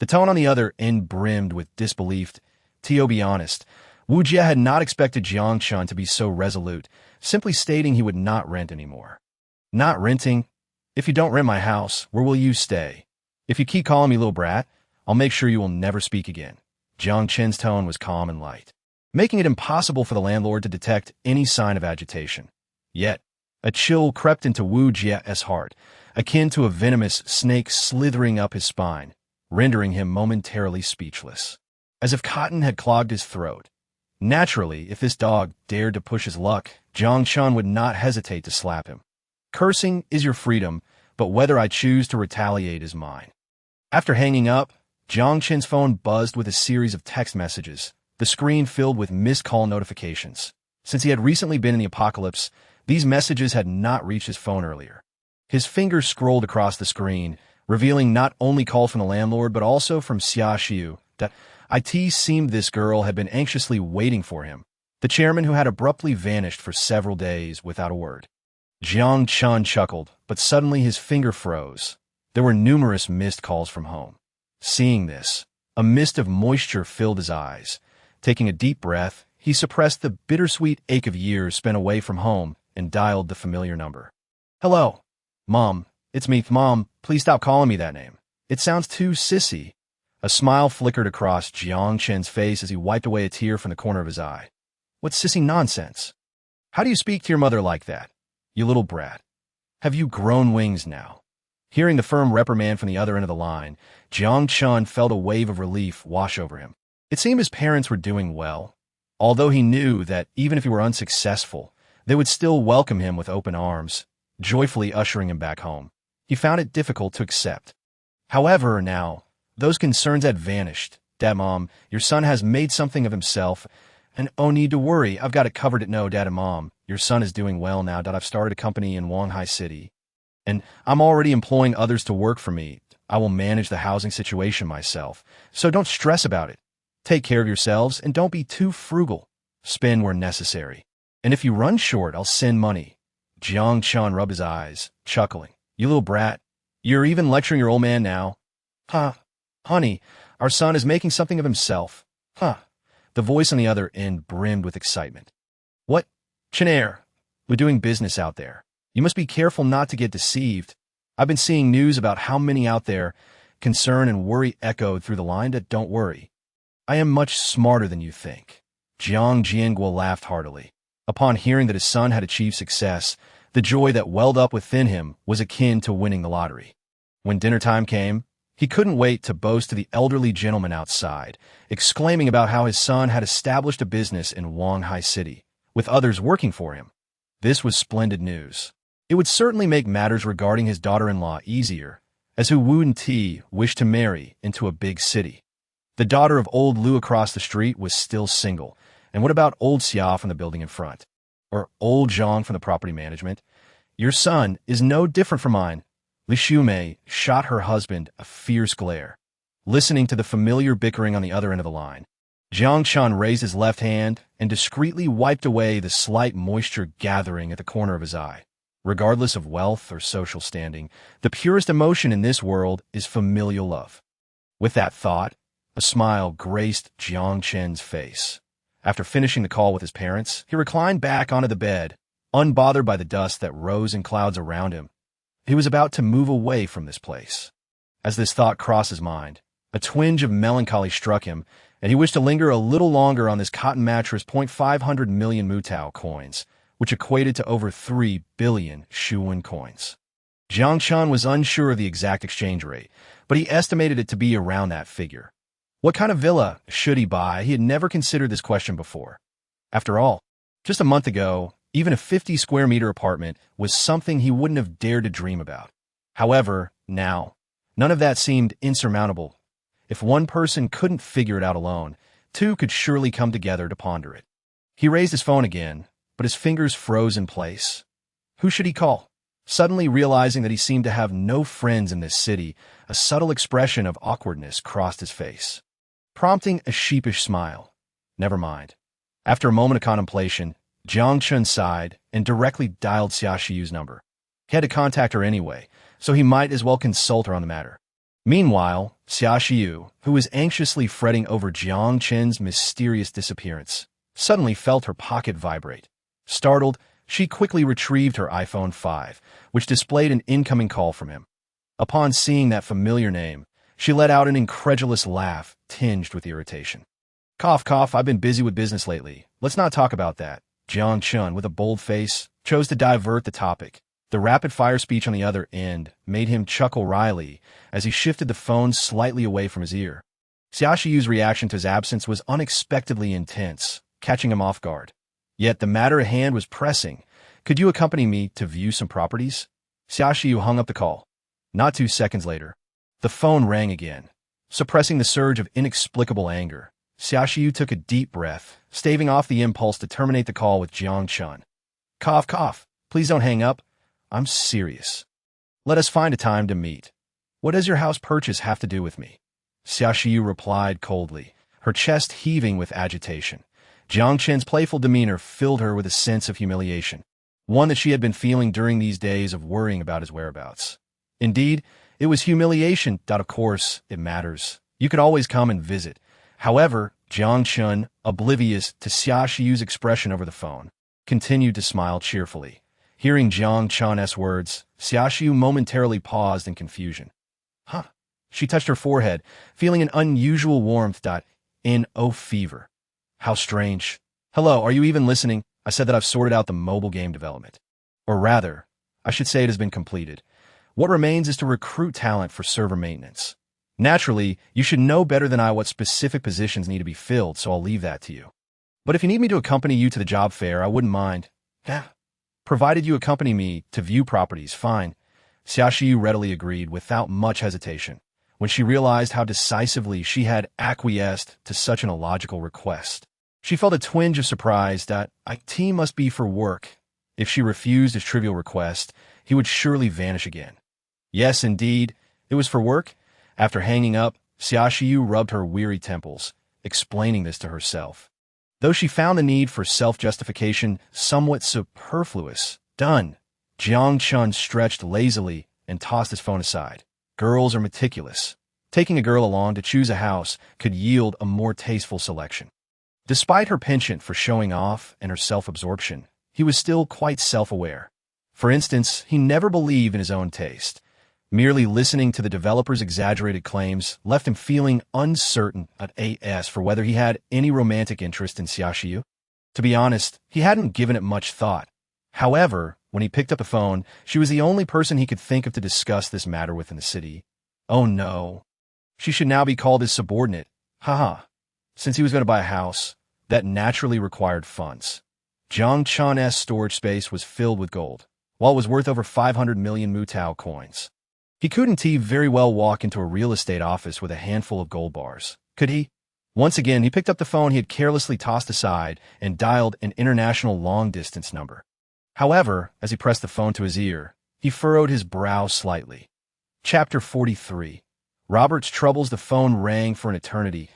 The tone on the other end brimmed with disbelief. To be honest, Wu Jie had not expected Jiang Chen to be so resolute, simply stating he would not rent anymore. Not renting? If you don't rent my house, where will you stay? If you keep calling me little brat, I'll make sure you will never speak again. Jiang Chen's tone was calm and light, making it impossible for the landlord to detect any sign of agitation. Yet, A chill crept into Wu Jia's heart, akin to a venomous snake slithering up his spine, rendering him momentarily speechless, as if cotton had clogged his throat. Naturally, if this dog dared to push his luck, Jiang Chen would not hesitate to slap him. Cursing is your freedom, but whether I choose to retaliate is mine. After hanging up, Jiang Chen's phone buzzed with a series of text messages, the screen filled with missed call notifications. Since he had recently been in the apocalypse, these messages had not reached his phone earlier. His fingers scrolled across the screen, revealing not only calls from the landlord but also from Xia Xiu. That it seemed this girl had been anxiously waiting for him, the chairman who had abruptly vanished for several days without a word. Jiang Chen chuckled, but suddenly his finger froze. There were numerous missed calls from home. Seeing this, a mist of moisture filled his eyes. Taking a deep breath, he suppressed the bittersweet ache of years spent away from home and dialed the familiar number. "Hello. Mom, it's me. Mom, please stop calling me that name. It sounds too sissy." A smile flickered across Jiang Chen's face as he wiped away a tear from the corner of his eye. "What sissy nonsense? How do you speak to your mother like that? You little brat. Have you grown wings now?" Hearing the firm reprimand from the other end of the line, Jiang Chen felt a wave of relief wash over him. It seemed his parents were doing well, although he knew that even if he were unsuccessful, they would still welcome him with open arms, joyfully ushering him back home. He found it difficult to accept. However, now, those concerns had vanished. "Dad, Mom, your son has made something of himself, and oh, need to worry, I've got it covered." "No, Dad and Mom, your son is doing well now. I've started a company in Wanghai City, and I'm already employing others to work for me. I will manage the housing situation myself, so don't stress about it. Take care of yourselves, and don't be too frugal. Spend where necessary. And if you run short, I'll send money." Jiang Chen rubbed his eyes, chuckling. "You little brat. You're even lecturing your old man now." "Huh. Honey, our son is making something of himself." "Huh." The voice on the other end brimmed with excitement. "What? Chenair, we're doing business out there. You must be careful not to get deceived. I've been seeing news about how many out there." Concern and worry echoed through the line. "Don't worry. I am much smarter than you think." Jiang Jiangguo laughed heartily. Upon hearing that his son had achieved success, the joy that welled up within him was akin to winning the lottery. When dinner time came, he couldn't wait to boast to the elderly gentleman outside, exclaiming about how his son had established a business in Wanghai City, with others working for him. This was splendid news. It would certainly make matters regarding his daughter-in-law easier, as Hu Wu wished to marry into a big city. The daughter of old Lu across the street was still single, and what about old Xia from the building in front? Or old Zhang from the property management? "Your son is no different from mine." Li Shumei shot her husband a fierce glare. Listening to the familiar bickering on the other end of the line, Jiang Chen raised his left hand and discreetly wiped away the slight moisture gathering at the corner of his eye. Regardless of wealth or social standing, the purest emotion in this world is familial love. With that thought, a smile graced Jiang Chen's face. After finishing the call with his parents, he reclined back onto the bed, unbothered by the dust that rose in clouds around him. He was about to move away from this place. As this thought crossed his mind, a twinge of melancholy struck him, and he wished to linger a little longer on this cotton mattress. 500 million Mutao coins, which equated to over 3 billion Shuwen coins. Jiang Chen was unsure of the exact exchange rate, but he estimated it to be around that figure. What kind of villa should he buy? He had never considered this question before. After all, just a month ago, even a 50-square-meter apartment was something he wouldn't have dared to dream about. However, now, none of that seemed insurmountable. If one person couldn't figure it out alone, two could surely come together to ponder it. He raised his phone again, but his fingers froze in place. Who should he call? Suddenly realizing that he seemed to have no friends in this city, a subtle expression of awkwardness crossed his face, prompting a sheepish smile. Never mind. After a moment of contemplation, Jiang Chen sighed and directly dialed Xia Xiu's number. He had to contact her anyway, so he might as well consult her on the matter. Meanwhile, Xia Xiu, who was anxiously fretting over Jiang Chen's mysterious disappearance, suddenly felt her pocket vibrate. Startled, she quickly retrieved her iPhone 5, which displayed an incoming call from him. Upon seeing that familiar name, she let out an incredulous laugh, tinged with irritation. Cough, cough, I've been busy with business lately. Let's not talk about that. Jiang Chen, with a bold face, chose to divert the topic. The rapid-fire speech on the other end made him chuckle wryly as he shifted the phone slightly away from his ear. Xiaoxiyu's reaction to his absence was unexpectedly intense, catching him off guard. Yet the matter at hand was pressing. "Could you accompany me to view some properties?" Xiaoxiyu hung up the call. Not 2 seconds later, the phone rang again. Suppressing the surge of inexplicable anger, Xiaoxiyu took a deep breath, staving off the impulse to terminate the call with Jiang Chen. "Cough, cough. Please don't hang up. I'm serious. Let us find a time to meet." "What does your house purchase have to do with me?" Xiaoxiyu replied coldly, her chest heaving with agitation. Jiang Chen's playful demeanor filled her with a sense of humiliation, one that she had been feeling during these days of worrying about his whereabouts. Indeed, it was humiliation. Of course, it matters. You could always come and visit. However, Jiang Chen, oblivious to Xiaoxiyu's expression over the phone, continued to smile cheerfully. Hearing Jiang Chen's words, Xiaoxiyu momentarily paused in confusion. "Huh." She touched her forehead, feeling an unusual warmth. "No fever. How strange. Hello, are you even listening? I said that I've sorted out the mobile game development. Or rather, I should say it has been completed. What remains is to recruit talent for server maintenance. Naturally, you should know better than I what specific positions need to be filled, so I'll leave that to you. But if you need me to accompany you to the job fair, I wouldn't mind. Provided you accompany me to view properties, fine." Xiaoxiyu readily agreed without much hesitation, when she realized how decisively she had acquiesced to such an illogical request. She felt a twinge of surprise that IT must be for work. If she refused his trivial request, he would surely vanish again. Yes, indeed, it was for work. After hanging up, Xiaoxiyu rubbed her weary temples, explaining this to herself. Though she found the need for self-justification somewhat superfluous. Done. Jiang Chen stretched lazily and tossed his phone aside. Girls are meticulous. Taking a girl along to choose a house could yield a more tasteful selection. Despite her penchant for showing off and her self-absorption, he was still quite self-aware. For instance, he never believed in his own taste. Merely listening to the developer's exaggerated claims left him feeling uncertain as for whether he had any romantic interest in Xiaoxiyu. To be honest, he hadn't given it much thought. However, when he picked up the phone, she was the only person he could think of to discuss this matter with in the city. Oh no. She should now be called his subordinate. Haha. Since he was going to buy a house, that naturally required funds. Jiang Chen's storage space was filled with gold, while it was worth over 500 million Mutao coins. He couldn't very well walk into a real estate office with a handful of gold bars, could he? Once again, he picked up the phone he had carelessly tossed aside and dialed an international long-distance number. However, as he pressed the phone to his ear, he furrowed his brow slightly. Chapter 43. Robert's troubles. The phone rang for an eternity,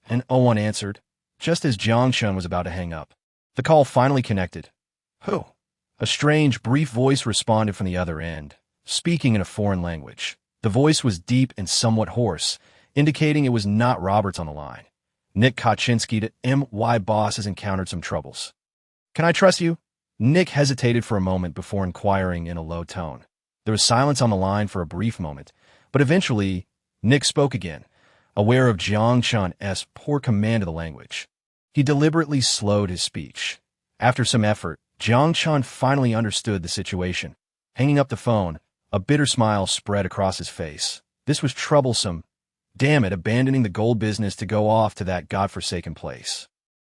and no one answered. Just as Jiang Chen was about to hang up, the call finally connected. "Who?" A strange, brief voice responded from the other end, speaking in a foreign language. The voice was deep and somewhat hoarse, indicating it was not Roberts on the line. "Nick Kaczynski to MY boss has encountered some troubles. Can I trust you?" Nick hesitated for a moment before inquiring in a low tone. There was silence on the line for a brief moment, but eventually, Nick spoke again, aware of Jiang Chen's poor command of the language. He deliberately slowed his speech. After some effort, Jiang Chen finally understood the situation. Hanging up the phone, a bitter smile spread across his face. This was troublesome. Damn it, abandoning the gold business to go off to that godforsaken place.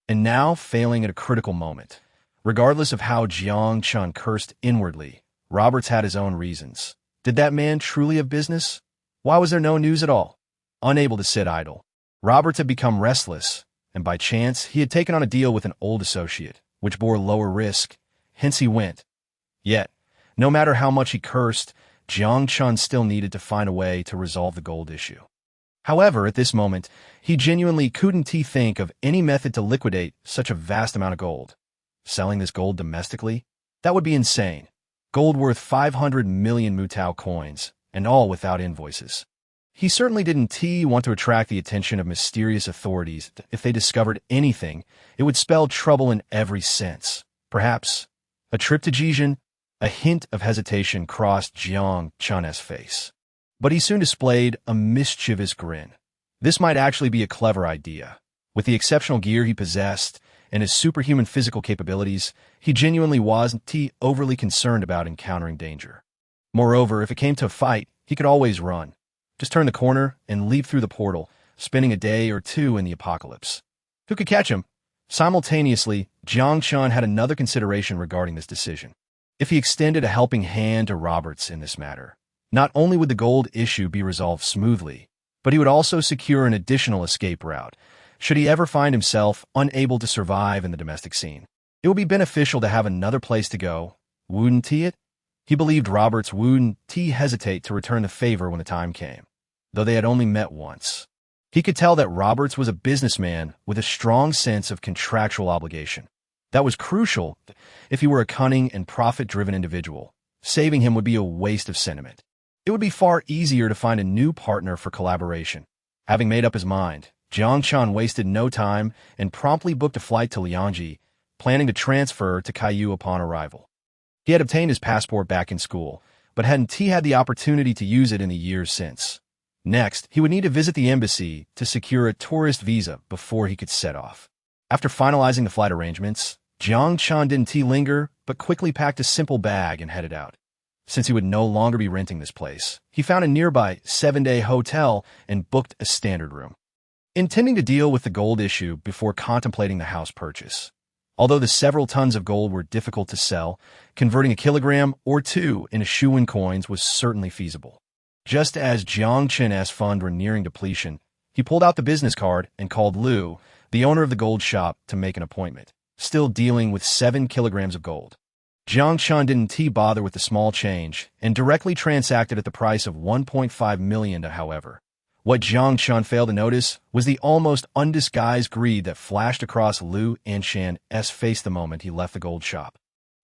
And now, failing at a critical moment. Regardless of how Jiang Chen cursed inwardly, Roberts had his own reasons. Did that man truly have business? Why was there no news at all? Unable to sit idle, Roberts had become restless, and by chance he had taken on a deal with an old associate, which bore lower risk. Hence he went. Yet, no matter how much he cursed, Jiang Chen still needed to find a way to resolve the gold issue. However, at this moment, he genuinely couldn't think of any method to liquidate such a vast amount of gold. Selling this gold domestically? That would be insane. Gold worth 500 million Mutao coins, and all without invoices. He certainly didn't want to attract the attention of mysterious authorities. If they discovered anything, it would spell trouble in every sense. Perhaps a trip to Jiangchen? A hint of hesitation crossed Jiang Chen's face. But he soon displayed a mischievous grin. This might actually be a clever idea. With the exceptional gear he possessed, and his superhuman physical capabilities, he genuinely wasn't overly concerned about encountering danger. Moreover, if it came to a fight, he could always run. Just turn the corner and leap through the portal, spending a day or two in the apocalypse. Who could catch him? Simultaneously, Jiang Chen had another consideration regarding this decision. If he extended a helping hand to Roberts in this matter, not only would the gold issue be resolved smoothly, but he would also secure an additional escape route, should he ever find himself unable to survive in the domestic scene. It would be beneficial to have another place to go, wouldn't it? He believed Roberts wouldn't hesitate to return the favor when the time came, though they had only met once. He could tell that Roberts was a businessman with a strong sense of contractual obligation. That was crucial if he were a cunning and profit-driven individual. Saving him would be a waste of sentiment. It would be far easier to find a new partner for collaboration. Having made up his mind, Jiang Chen wasted no time and promptly booked a flight to Liangji, planning to transfer to Caillou upon arrival. He had obtained his passport back in school, but hadn't had the opportunity to use it in the years since. Next, he would need to visit the embassy to secure a tourist visa before he could set off. After finalizing the flight arrangements, Jiang Chen didn't linger, but quickly packed a simple bag and headed out. Since he would no longer be renting this place, he found a nearby 7-day hotel and booked a standard room, intending to deal with the gold issue before contemplating the house purchase. Although the several tons of gold were difficult to sell, converting a kilogram or two into Shuwen coins was certainly feasible. Just as Jiang Chen's funds were nearing depletion, he pulled out the business card and called Liu, the owner of the gold shop, to make an appointment, still dealing with 7 kilograms of gold. Jiang Chen didn't bother with the small change and directly transacted at the price of 1.5 million. However, what Jiang Chen failed to notice was the almost undisguised greed that flashed across Liu Anshan's face the moment he left the gold shop.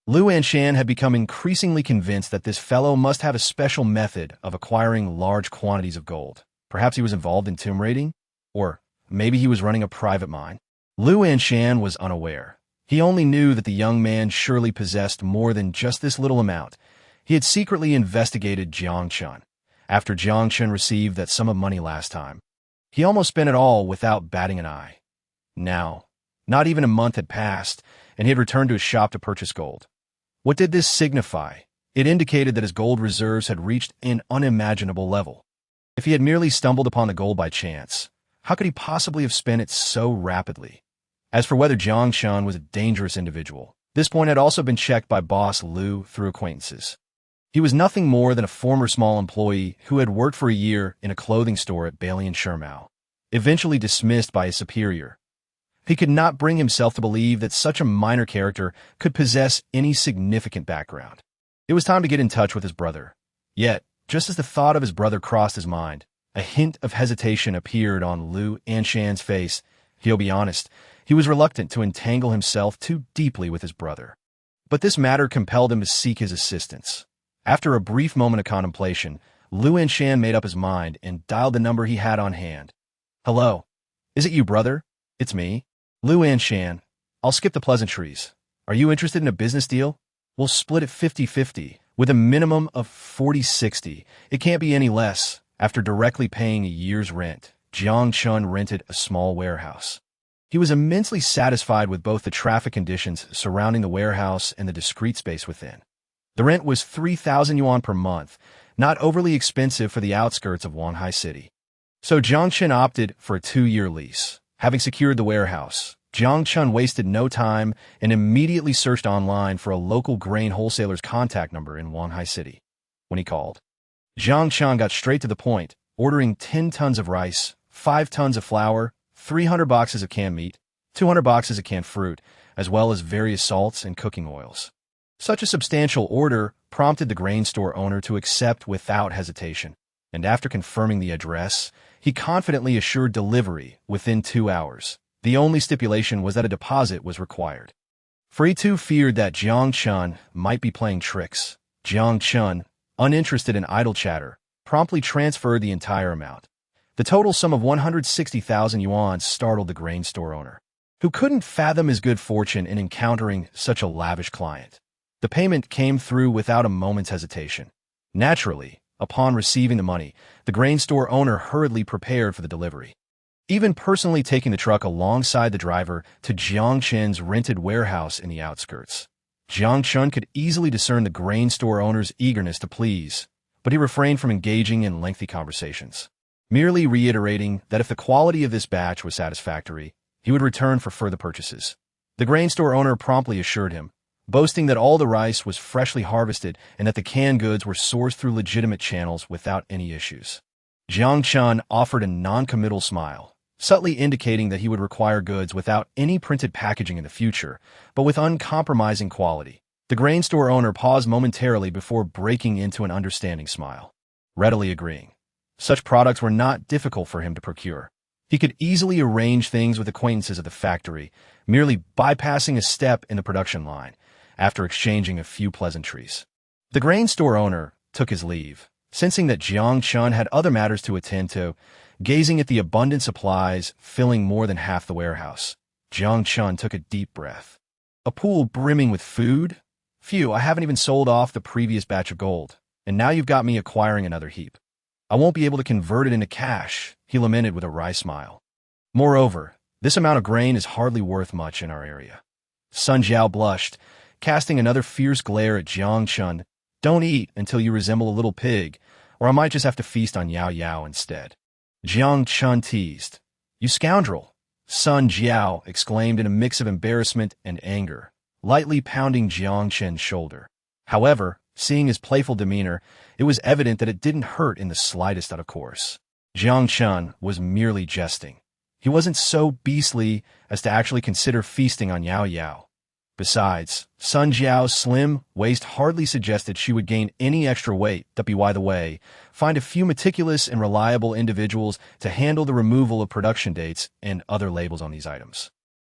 Liu Anshan had become increasingly convinced that this fellow must have a special method of acquiring large quantities of gold. Perhaps he was involved in tomb raiding? Or maybe he was running a private mine? Liu Anshan was unaware. He only knew that the young man surely possessed more than just this little amount. He had secretly investigated Jiang Chen. After Jiang Chen received that sum of money last time, he almost spent it all without batting an eye. Now, not even a month had passed, and he had returned to his shop to purchase gold. What did this signify? It indicated that his gold reserves had reached an unimaginable level. If he had merely stumbled upon the gold by chance, how could he possibly have spent it so rapidly? As for whether Jiang Chen was a dangerous individual, this point had also been checked by boss Liu through acquaintances. He was nothing more than a former small employee who had worked for a year in a clothing store at Bailey and Shermau, eventually dismissed by his superior. He could not bring himself to believe that such a minor character could possess any significant background. It was time to get in touch with his brother. Yet, just as the thought of his brother crossed his mind, a hint of hesitation appeared on Liu Anshan's face. He'll be honest, he was reluctant to entangle himself too deeply with his brother. But this matter compelled him to seek his assistance. After a brief moment of contemplation, Liu Anshan made up his mind and dialed the number he had on hand. Hello. Is it you, brother? It's me. Liu Anshan. I'll skip the pleasantries. Are you interested in a business deal? We'll split it 50-50, with a minimum of 40-60. It can't be any less. After directly paying a year's rent, Jiang Chen rented a small warehouse. He was immensely satisfied with both the traffic conditions surrounding the warehouse and the discreet space within. The rent was 3,000 yuan per month, not overly expensive for the outskirts of Wanhai City. So Jiang Chen opted for a 2-year lease. Having secured the warehouse, Jiang Chen wasted no time and immediately searched online for a local grain wholesaler's contact number in Wanhai City. When he called, Jiang Chen got straight to the point, ordering 10 tons of rice, 5 tons of flour, 300 boxes of canned meat, 200 boxes of canned fruit, as well as various salts and cooking oils. Such a substantial order prompted the grain store owner to accept without hesitation, and after confirming the address, he confidently assured delivery within 2 hours. The only stipulation was that a deposit was required. For he too feared that Jiang Chen might be playing tricks. Jiang Chen, uninterested in idle chatter, promptly transferred the entire amount. The total sum of 160,000 yuan startled the grain store owner, who couldn't fathom his good fortune in encountering such a lavish client. The payment came through without a moment's hesitation. Naturally, upon receiving the money, the grain store owner hurriedly prepared for the delivery. even personally taking the truck alongside the driver to Jiang Chen's rented warehouse in the outskirts. Jiang Chen could easily discern the grain store owner's eagerness to please, but he refrained from engaging in lengthy conversations, merely reiterating that if the quality of this batch was satisfactory, he would return for further purchases. The grain store owner promptly assured him, boasting that all the rice was freshly harvested and that the canned goods were sourced through legitimate channels without any issues. Jiang Chen offered a non-committal smile, subtly indicating that he would require goods without any printed packaging in the future, but with uncompromising quality. The grain store owner paused momentarily before breaking into an understanding smile, readily agreeing. Such products were not difficult for him to procure. He could easily arrange things with acquaintances at the factory, merely bypassing a step in the production line, after exchanging a few pleasantries. The grain store owner took his leave, sensing that Jiang Chen had other matters to attend to, gazing at the abundant supplies filling more than half the warehouse. Jiang Chen took a deep breath. A pool brimming with food? Phew, I haven't even sold off the previous batch of gold, and now you've got me acquiring another heap. I won't be able to convert it into cash, he lamented with a wry smile. Moreover, this amount of grain is hardly worth much in our area. Sun Jiao blushed, casting another fierce glare at Jiang Chen. Don't eat until you resemble a little pig, or I might just have to feast on Yao Yao instead. Jiang Chen teased. You scoundrel! Sun Jiao exclaimed in a mix of embarrassment and anger, lightly pounding Jiang Chen's shoulder. However, seeing his playful demeanor, it was evident that it didn't hurt in the slightest out of course. Jiang Chen was merely jesting. He wasn't so beastly as to actually consider feasting on Yao Yao. Besides, Sun Jiao's slim waist hardly suggested she would gain any extra weight. By the way, find a few meticulous and reliable individuals to handle the removal of production dates and other labels on these items.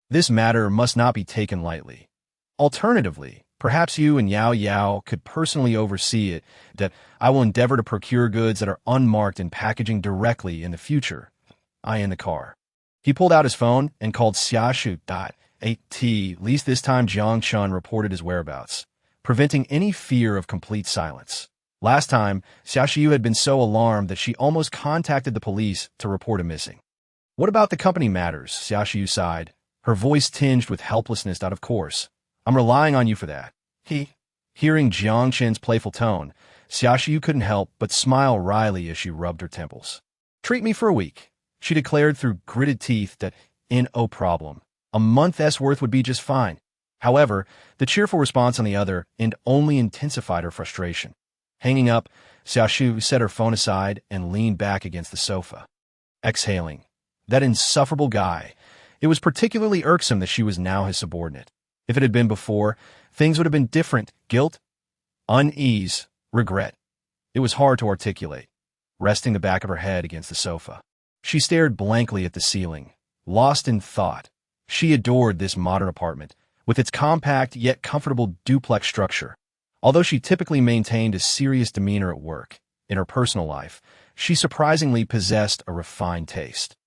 This matter must not be taken lightly. Alternatively, perhaps you and Yao Yao could personally oversee it, that I will endeavor to procure goods that are unmarked in packaging directly in the future. I in the car. He pulled out his phone and called Xiaoshu.at. Least this time Jiang Chen reported his whereabouts, preventing any fear of complete silence. Last time, Xiaoshu had been so alarmed that she almost contacted the police to report him missing. What about the company matters? Xiaoshu sighed, her voice tinged with helplessness. Of course. I'm relying on you for that. Hearing Jiang Chen's playful tone, Xiaoshu couldn't help but smile wryly as she rubbed her temples. Treat me for a week, she declared through gritted teeth that, no problem. A month's worth would be just fine. However, the cheerful response on the other end only intensified her frustration. Hanging up, Xiaoshu set her phone aside and leaned back against the sofa. Exhaling. That insufferable guy. It was particularly irksome that she was now his subordinate. If it had been before, things would have been different. Guilt, unease, regret. It was hard to articulate, resting the back of her head against the sofa. She stared blankly at the ceiling, lost in thought. She adored this modern apartment, with its compact yet comfortable duplex structure. Although she typically maintained a serious demeanor at work, in her personal life, she surprisingly possessed a refined taste.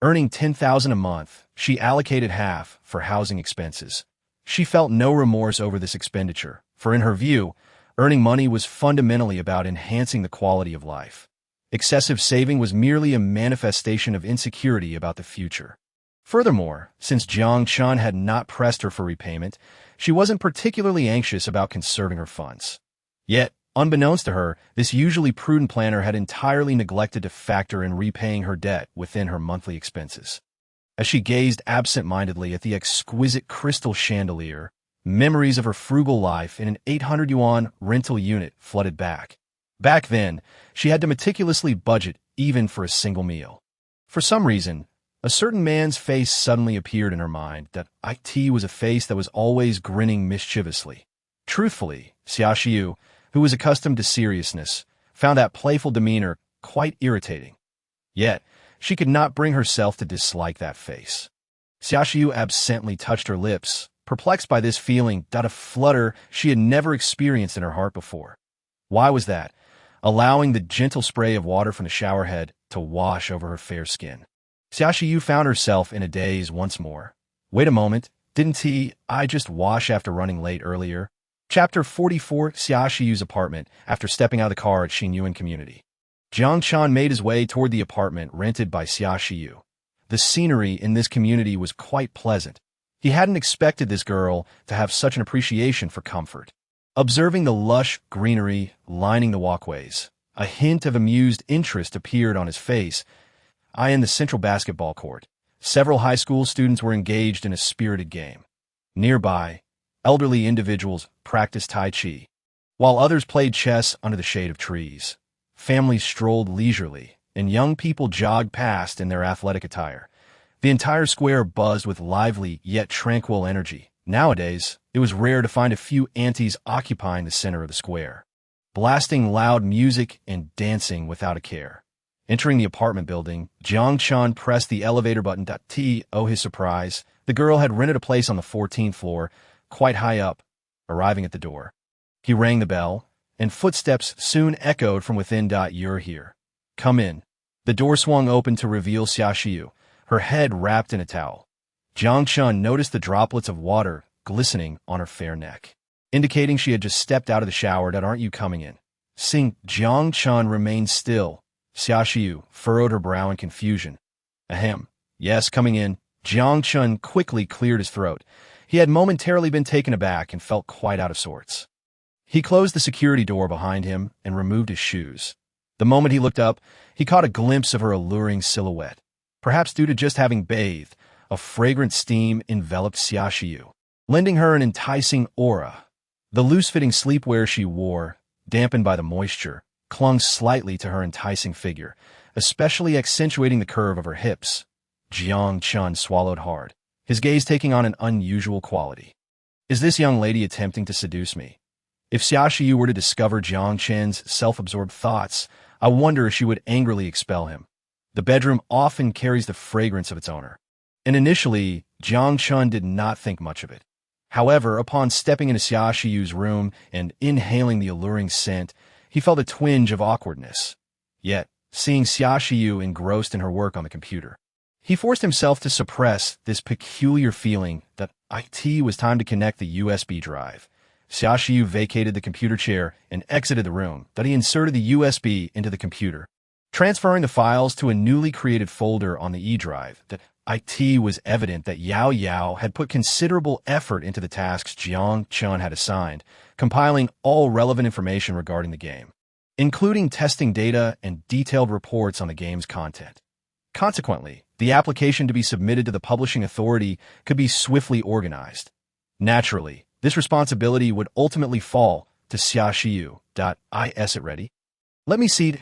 Earning $10,000 a month, she allocated half for housing expenses. She felt no remorse over this expenditure, for in her view, earning money was fundamentally about enhancing the quality of life. Excessive saving was merely a manifestation of insecurity about the future. Furthermore, since Jiang Chen had not pressed her for repayment, she wasn't particularly anxious about conserving her funds. Yet, unbeknownst to her, this usually prudent planner had entirely neglected to factor in repaying her debt within her monthly expenses. As she gazed absent-mindedly at the exquisite crystal chandelier, memories of her frugal life in an 800 yuan rental unit flooded back. Back then, she had to meticulously budget even for a single meal. For some reason, a certain man's face suddenly appeared in her mind. That IT was a face that was always grinning mischievously. Truthfully, Xiaoshu, who was accustomed to seriousness, found that playful demeanor quite irritating. Yet, she could not bring herself to dislike that face. Xiaoshu absently touched her lips, perplexed by this feeling, a flutter she had never experienced in her heart before. Why was that? Allowing the gentle spray of water from the shower head to wash over her fair skin. Xiaoshu found herself in a daze once more. Wait a moment, didn't I just wash after running late earlier? Chapter 44, Xiaoshu's apartment, after stepping out of the car at Xinyuan Community. Jiang Chen made his way toward the apartment rented by Xiaoshu. The scenery in this community was quite pleasant. He hadn't expected this girl to have such an appreciation for comfort. Observing the lush greenery lining the walkways, a hint of amused interest appeared on his face. In the central basketball court, several high school students were engaged in a spirited game. Nearby, elderly individuals practiced Tai Chi, while others played chess under the shade of trees. Families strolled leisurely, and young people jogged past in their athletic attire. The entire square buzzed with lively yet tranquil energy. Nowadays, it was rare to find a few aunties occupying the center of the square, blasting loud music and dancing without a care. Entering the apartment building, Jiang Chen pressed the elevator button. To his surprise, the girl had rented a place on the 14th floor, quite high up. Arriving at the door, he rang the bell, and footsteps soon echoed from within. You're here. Come in. The door swung open to reveal Xiaoxiu, her head wrapped in a towel. Jiang Chen noticed the droplets of water glistening on her fair neck, indicating she had just stepped out of the shower. Aren't you coming in? Seeing Jiang Chen remain still, Xiaoxiu furrowed her brow in confusion. Ahem. Yes, coming in. Jiang Chen quickly cleared his throat. He had momentarily been taken aback and felt quite out of sorts. He closed the security door behind him and removed his shoes. The moment he looked up, he caught a glimpse of her alluring silhouette. Perhaps due to just having bathed, a fragrant steam enveloped Xiaoxiu, lending her an enticing aura. The loose-fitting sleepwear she wore, dampened by the moisture, clung slightly to her enticing figure, especially accentuating the curve of her hips. Jiang Chen swallowed hard, his gaze taking on an unusual quality. Is this young lady attempting to seduce me? If Xiaoxiu were to discover Jiang Chen's self-absorbed thoughts, I wonder if she would angrily expel him. The bedroom often carries the fragrance of its owner, and initially, Jiang Chen did not think much of it. However, upon stepping into Xiaoxiu's room and inhaling the alluring scent, he felt a twinge of awkwardness. Yet, seeing Xiaoxiu engrossed in her work on the computer, he forced himself to suppress this peculiar feeling that it was time to connect the USB drive. Xiaoxiu vacated the computer chair and exited the room. He inserted the USB into the computer, transferring the files to a newly created folder on the E-drive. It was evident that Yao Yao had put considerable effort into the tasks Jiang Chen had assigned, compiling all relevant information regarding the game, including testing data and detailed reports on the game's content. Consequently, the application to be submitted to the publishing authority could be swiftly organized. Naturally, this responsibility would ultimately fall to Xiaoxiu. Is it ready? Let me see.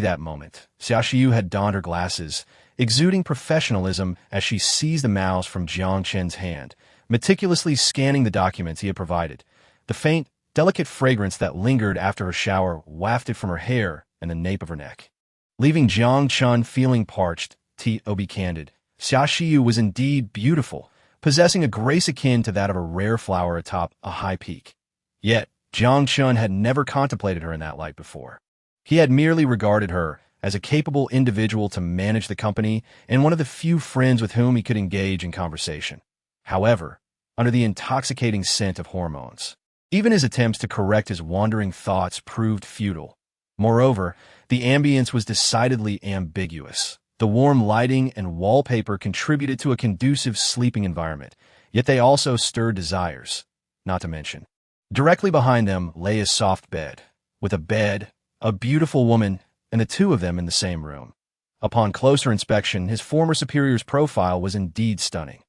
That moment, Xiaoxiu had donned her glasses, exuding professionalism as she seized the mouse from Jiang Chen's hand, meticulously scanning the documents he had provided. The faint, delicate fragrance that lingered after her shower wafted from her hair and the nape of her neck, leaving Jiang Chen feeling parched. To be candid, Xiaoxiu was indeed beautiful, possessing a grace akin to that of a rare flower atop a high peak. Yet, Jiang Chen had never contemplated her in that light before. He had merely regarded her as a capable individual to manage the company and one of the few friends with whom he could engage in conversation. However, under the intoxicating scent of hormones, even his attempts to correct his wandering thoughts proved futile. Moreover, the ambience was decidedly ambiguous. The warm lighting and wallpaper contributed to a conducive sleeping environment, yet they also stirred desires, not to mention. Directly behind them lay a soft bed, with a bed, a beautiful woman, and the two of them in the same room. Upon closer inspection, his former superior's profile was indeed stunning.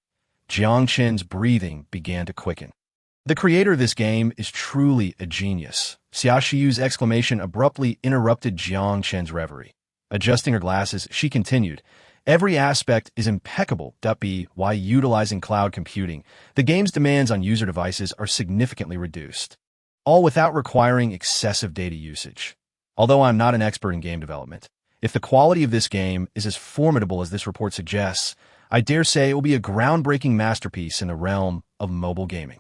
Jiang Chen's breathing began to quicken. The creator of this game is truly a genius. Xiaoxiu's exclamation abruptly interrupted Jiang Chen's reverie. Adjusting her glasses, she continued, "Every aspect is impeccable. By utilizing cloud computing, the game's demands on user devices are significantly reduced, all without requiring excessive data usage. Although I'm not an expert in game development, if the quality of this game is as formidable as this report suggests, I dare say it will be a groundbreaking masterpiece in the realm of mobile gaming."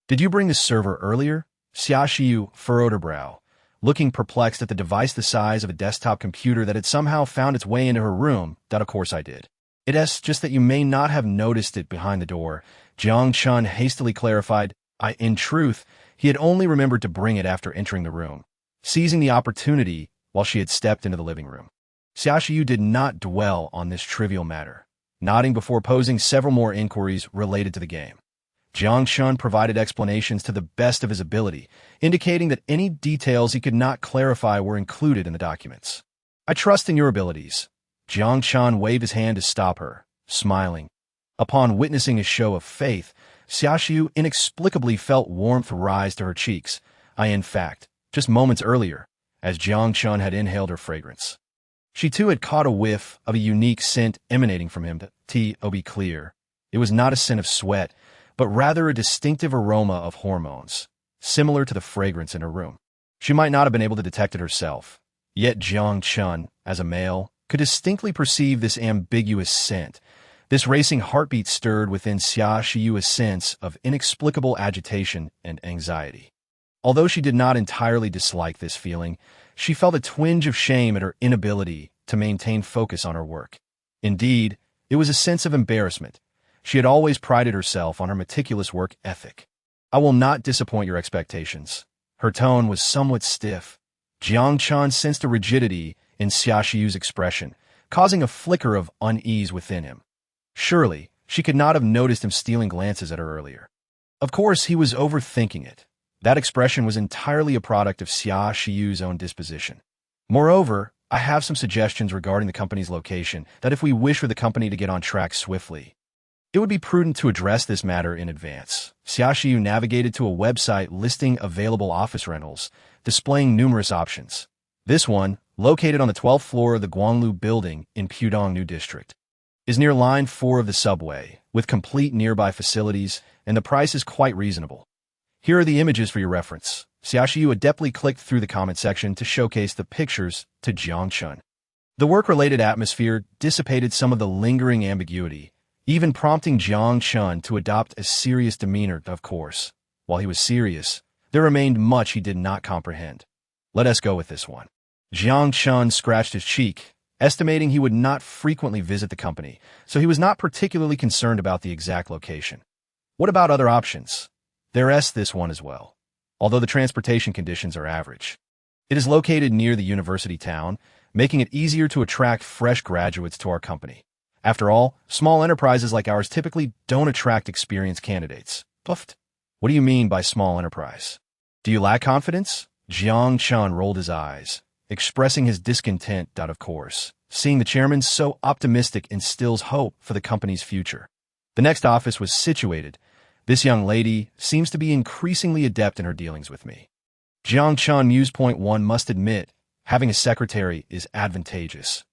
"Did you bring this server earlier?" Xiaoxiu furrowed her brow, looking perplexed at the device the size of a desktop computer that had somehow found its way into her room. "Of course I did. It's just that you may not have noticed it behind the door," Jiang Chen hastily clarified. In truth, he had only remembered to bring it after entering the room, seizing the opportunity while she had stepped into the living room. Xiaoxiu did not dwell on this trivial matter. nodding before posing several more inquiries related to the game. Jiang Chen provided explanations to the best of his ability, indicating that any details he could not clarify were included in the documents. I trust in your abilities. Jiang Chen waved his hand to stop her, smiling. Upon witnessing his show of faith, Xiaoxiu inexplicably felt warmth rise to her cheeks. In fact, just moments earlier, as Jiang Chen had inhaled her fragrance. She too had caught a whiff of a unique scent emanating from him. To be clear, it was not a scent of sweat, but rather a distinctive aroma of hormones, similar to the fragrance in her room. She might not have been able to detect it herself, yet Jiang Chen, as a male, could distinctly perceive this ambiguous scent. This racing heartbeat stirred within Xiaoxiu a sense of inexplicable agitation and anxiety. Although she did not entirely dislike this feeling, she felt a twinge of shame at her inability to maintain focus on her work. Indeed, it was a sense of embarrassment. She had always prided herself on her meticulous work ethic. I will not disappoint your expectations. Her tone was somewhat stiff. Jiang Chen sensed a rigidity in Xiaoxiu's expression, causing a flicker of unease within him. Surely, she could not have noticed him stealing glances at her earlier. Of course, he was overthinking it. That expression was entirely a product of Xiaoxiu's own disposition. Moreover, I have some suggestions regarding the company's location that if we wish for the company to get on track swiftly, it would be prudent to address this matter in advance. Xiaoxiu navigated to a website listing available office rentals, displaying numerous options. This one, located on the 12th floor of the Guanglu building in Pudong New District, is near Line 4 of the subway, with complete nearby facilities, and the price is quite reasonable. Here are the images for your reference. Xiaoxiu adeptly clicked through the comment section to showcase the pictures to Jiang Chen. The work-related atmosphere dissipated some of the lingering ambiguity, even prompting Jiang Chen to adopt a serious demeanor. Of course, while he was serious, there remained much he did not comprehend. Let us go with this one. Jiang Chen scratched his cheek, estimating he would not frequently visit the company, so he was not particularly concerned about the exact location. What about other options? There's this one as well, although the transportation conditions are average. It is located near the university town, making it easier to attract fresh graduates to our company. After all, small enterprises like ours typically don't attract experienced candidates. Puffed. What do you mean by small enterprise? Do you lack confidence? Jiang Chen rolled his eyes, expressing his discontent. Of course, seeing the chairman so optimistic instills hope for the company's future. The next office was situated. This young lady seems to be increasingly adept in her dealings with me. Jiang Chen mused. One must admit, having a secretary is advantageous.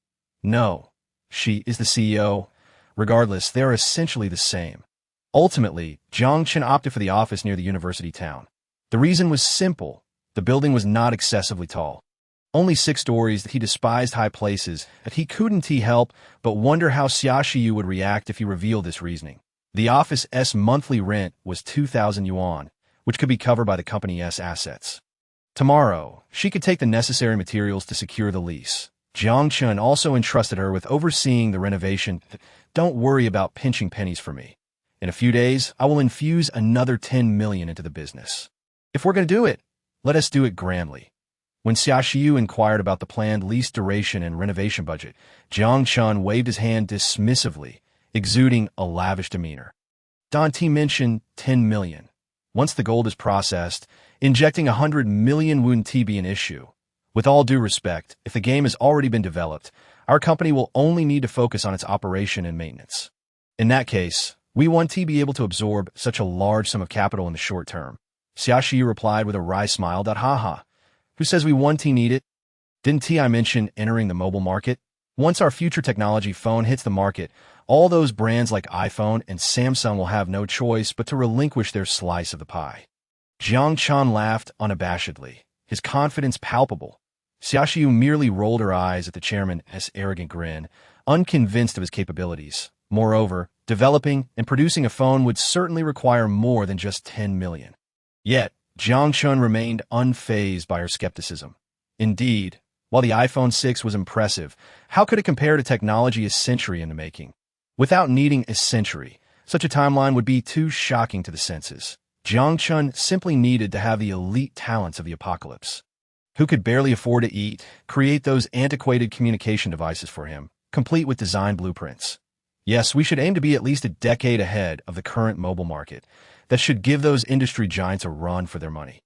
No, she is the CEO. Regardless, they are essentially the same. Ultimately, Jiang Chen opted for the office near the university town. The reason was simple. The building was not excessively tall. Only 6 stories. He despised high places, that he couldn't help but wonder how Xiaoxiu would react if he revealed this reasoning. The office's monthly rent was 2,000 yuan, which could be covered by the company's assets. Tomorrow, she could take the necessary materials to secure the lease. Jiang Chen also entrusted her with overseeing the renovation. Don't worry about pinching pennies for me. In a few days, I will infuse another 10 million into the business. If we're going to do it, let us do it grandly. When Xiaoxiu inquired about the planned lease duration and renovation budget, Jiang Chen waved his hand dismissively, exuding a lavish demeanor. Dante mentioned 10 million. Once the gold is processed, injecting 100 million wouldn't be an issue. With all due respect, if the game has already been developed, our company will only need to focus on its operation and maintenance. In that case, we want to be able to absorb such a large sum of capital in the short term. Xiaoxiu replied with a wry smile. Haha. Who says we want to need it? Didn't I mention entering the mobile market? Once our future technology phone hits the market, all those brands like iPhone and Samsung will have no choice but to relinquish their slice of the pie. Jiang Chen laughed unabashedly, his confidence palpable. Xiaoxiu merely rolled her eyes at the chairman's arrogant grin, unconvinced of his capabilities. Moreover, developing and producing a phone would certainly require more than just 10 million. Yet, Jiang Chen remained unfazed by her skepticism. Indeed, while the iPhone 6 was impressive, how could it compare to technology a century in the making? Without needing a century, such a timeline would be too shocking to the senses. Jiang Chen simply needed to have the elite talents of the apocalypse. Who could barely afford to eat, create those antiquated communication devices for him, complete with design blueprints. Yes, we should aim to be at least a decade ahead of the current mobile market. That should give those industry giants a run for their money.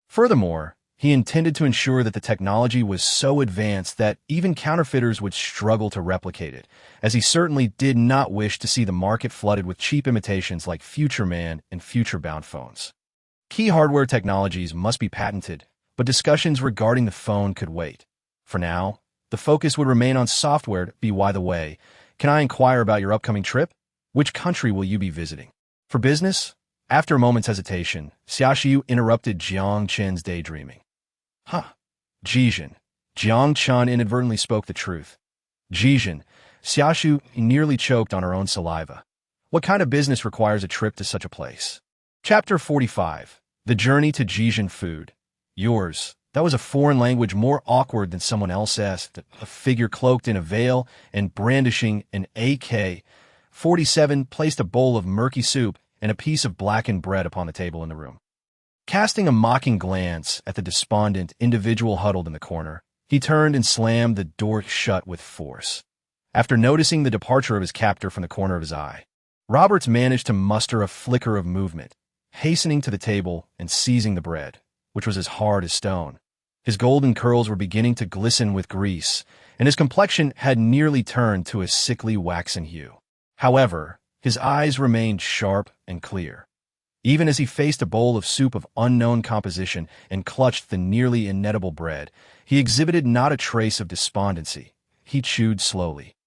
Furthermore, he intended to ensure that the technology was so advanced that even counterfeiters would struggle to replicate it, as he certainly did not wish to see the market flooded with cheap imitations like Future Man and Future-bound phones. Key hardware technologies must be patented, but discussions regarding the phone could wait. For now, the focus would remain on software. By the way, can I inquire about your upcoming trip? Which country will you be visiting? For business? After a moment's hesitation, Xiaoxiu interrupted Jiang Chen's daydreaming. Jiang. Jiang Chen inadvertently spoke the truth. Jiang. Xiaoxiu nearly choked on her own saliva. What kind of business requires a trip to such a place? Chapter 45. The Journey to Jiang Food. Yours. That was a foreign language more awkward than someone else's. A figure cloaked in a veil and brandishing an AK-47 placed a bowl of murky soup and a piece of blackened bread upon the table in the room. Casting a mocking glance at the despondent individual huddled in the corner, he turned and slammed the door shut with force. After noticing the departure of his captor from the corner of his eye, Roberts managed to muster a flicker of movement, hastening to the table and seizing the bread, which was as hard as stone. His golden curls were beginning to glisten with grease, and his complexion had nearly turned to a sickly waxen hue. However, his eyes remained sharp and clear. Even as he faced a bowl of soup of unknown composition and clutched the nearly inedible bread, he exhibited not a trace of despondency. He chewed slowly.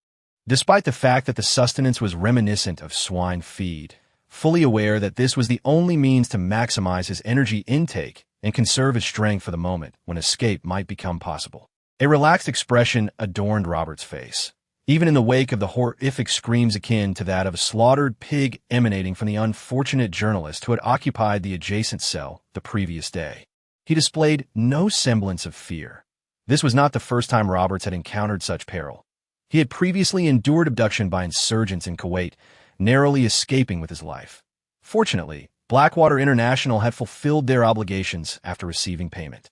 Despite the fact that the sustenance was reminiscent of swine feed, fully aware that this was the only means to maximize his energy intake and conserve his strength for the moment when escape might become possible. A relaxed expression adorned Robert's face, even in the wake of the horrific screams akin to that of a slaughtered pig emanating from the unfortunate journalist who had occupied the adjacent cell the previous day. He displayed no semblance of fear. This was not the first time Roberts had encountered such peril. He had previously endured abduction by insurgents in Kuwait, narrowly escaping with his life. Fortunately, Blackwater International had fulfilled their obligations after receiving payment,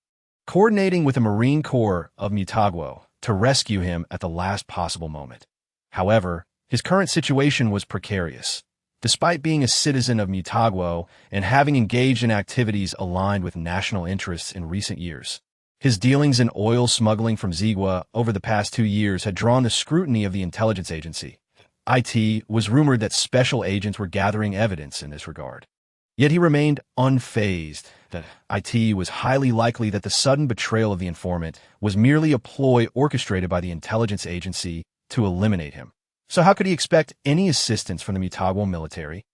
coordinating with the Marine Corps of Mutagwo to rescue him at the last possible moment. However, his current situation was precarious. Despite being a citizen of Mutagwo and having engaged in activities aligned with national interests in recent years, his dealings in oil smuggling from Zigua over the past 2 years had drawn the scrutiny of the intelligence agency. It was rumored that special agents were gathering evidence in this regard. Yet he remained unfazed. That it was highly likely that the sudden betrayal of the informant was merely a ploy orchestrated by the intelligence agency to eliminate him. So how could he expect any assistance from the Mutagwo military?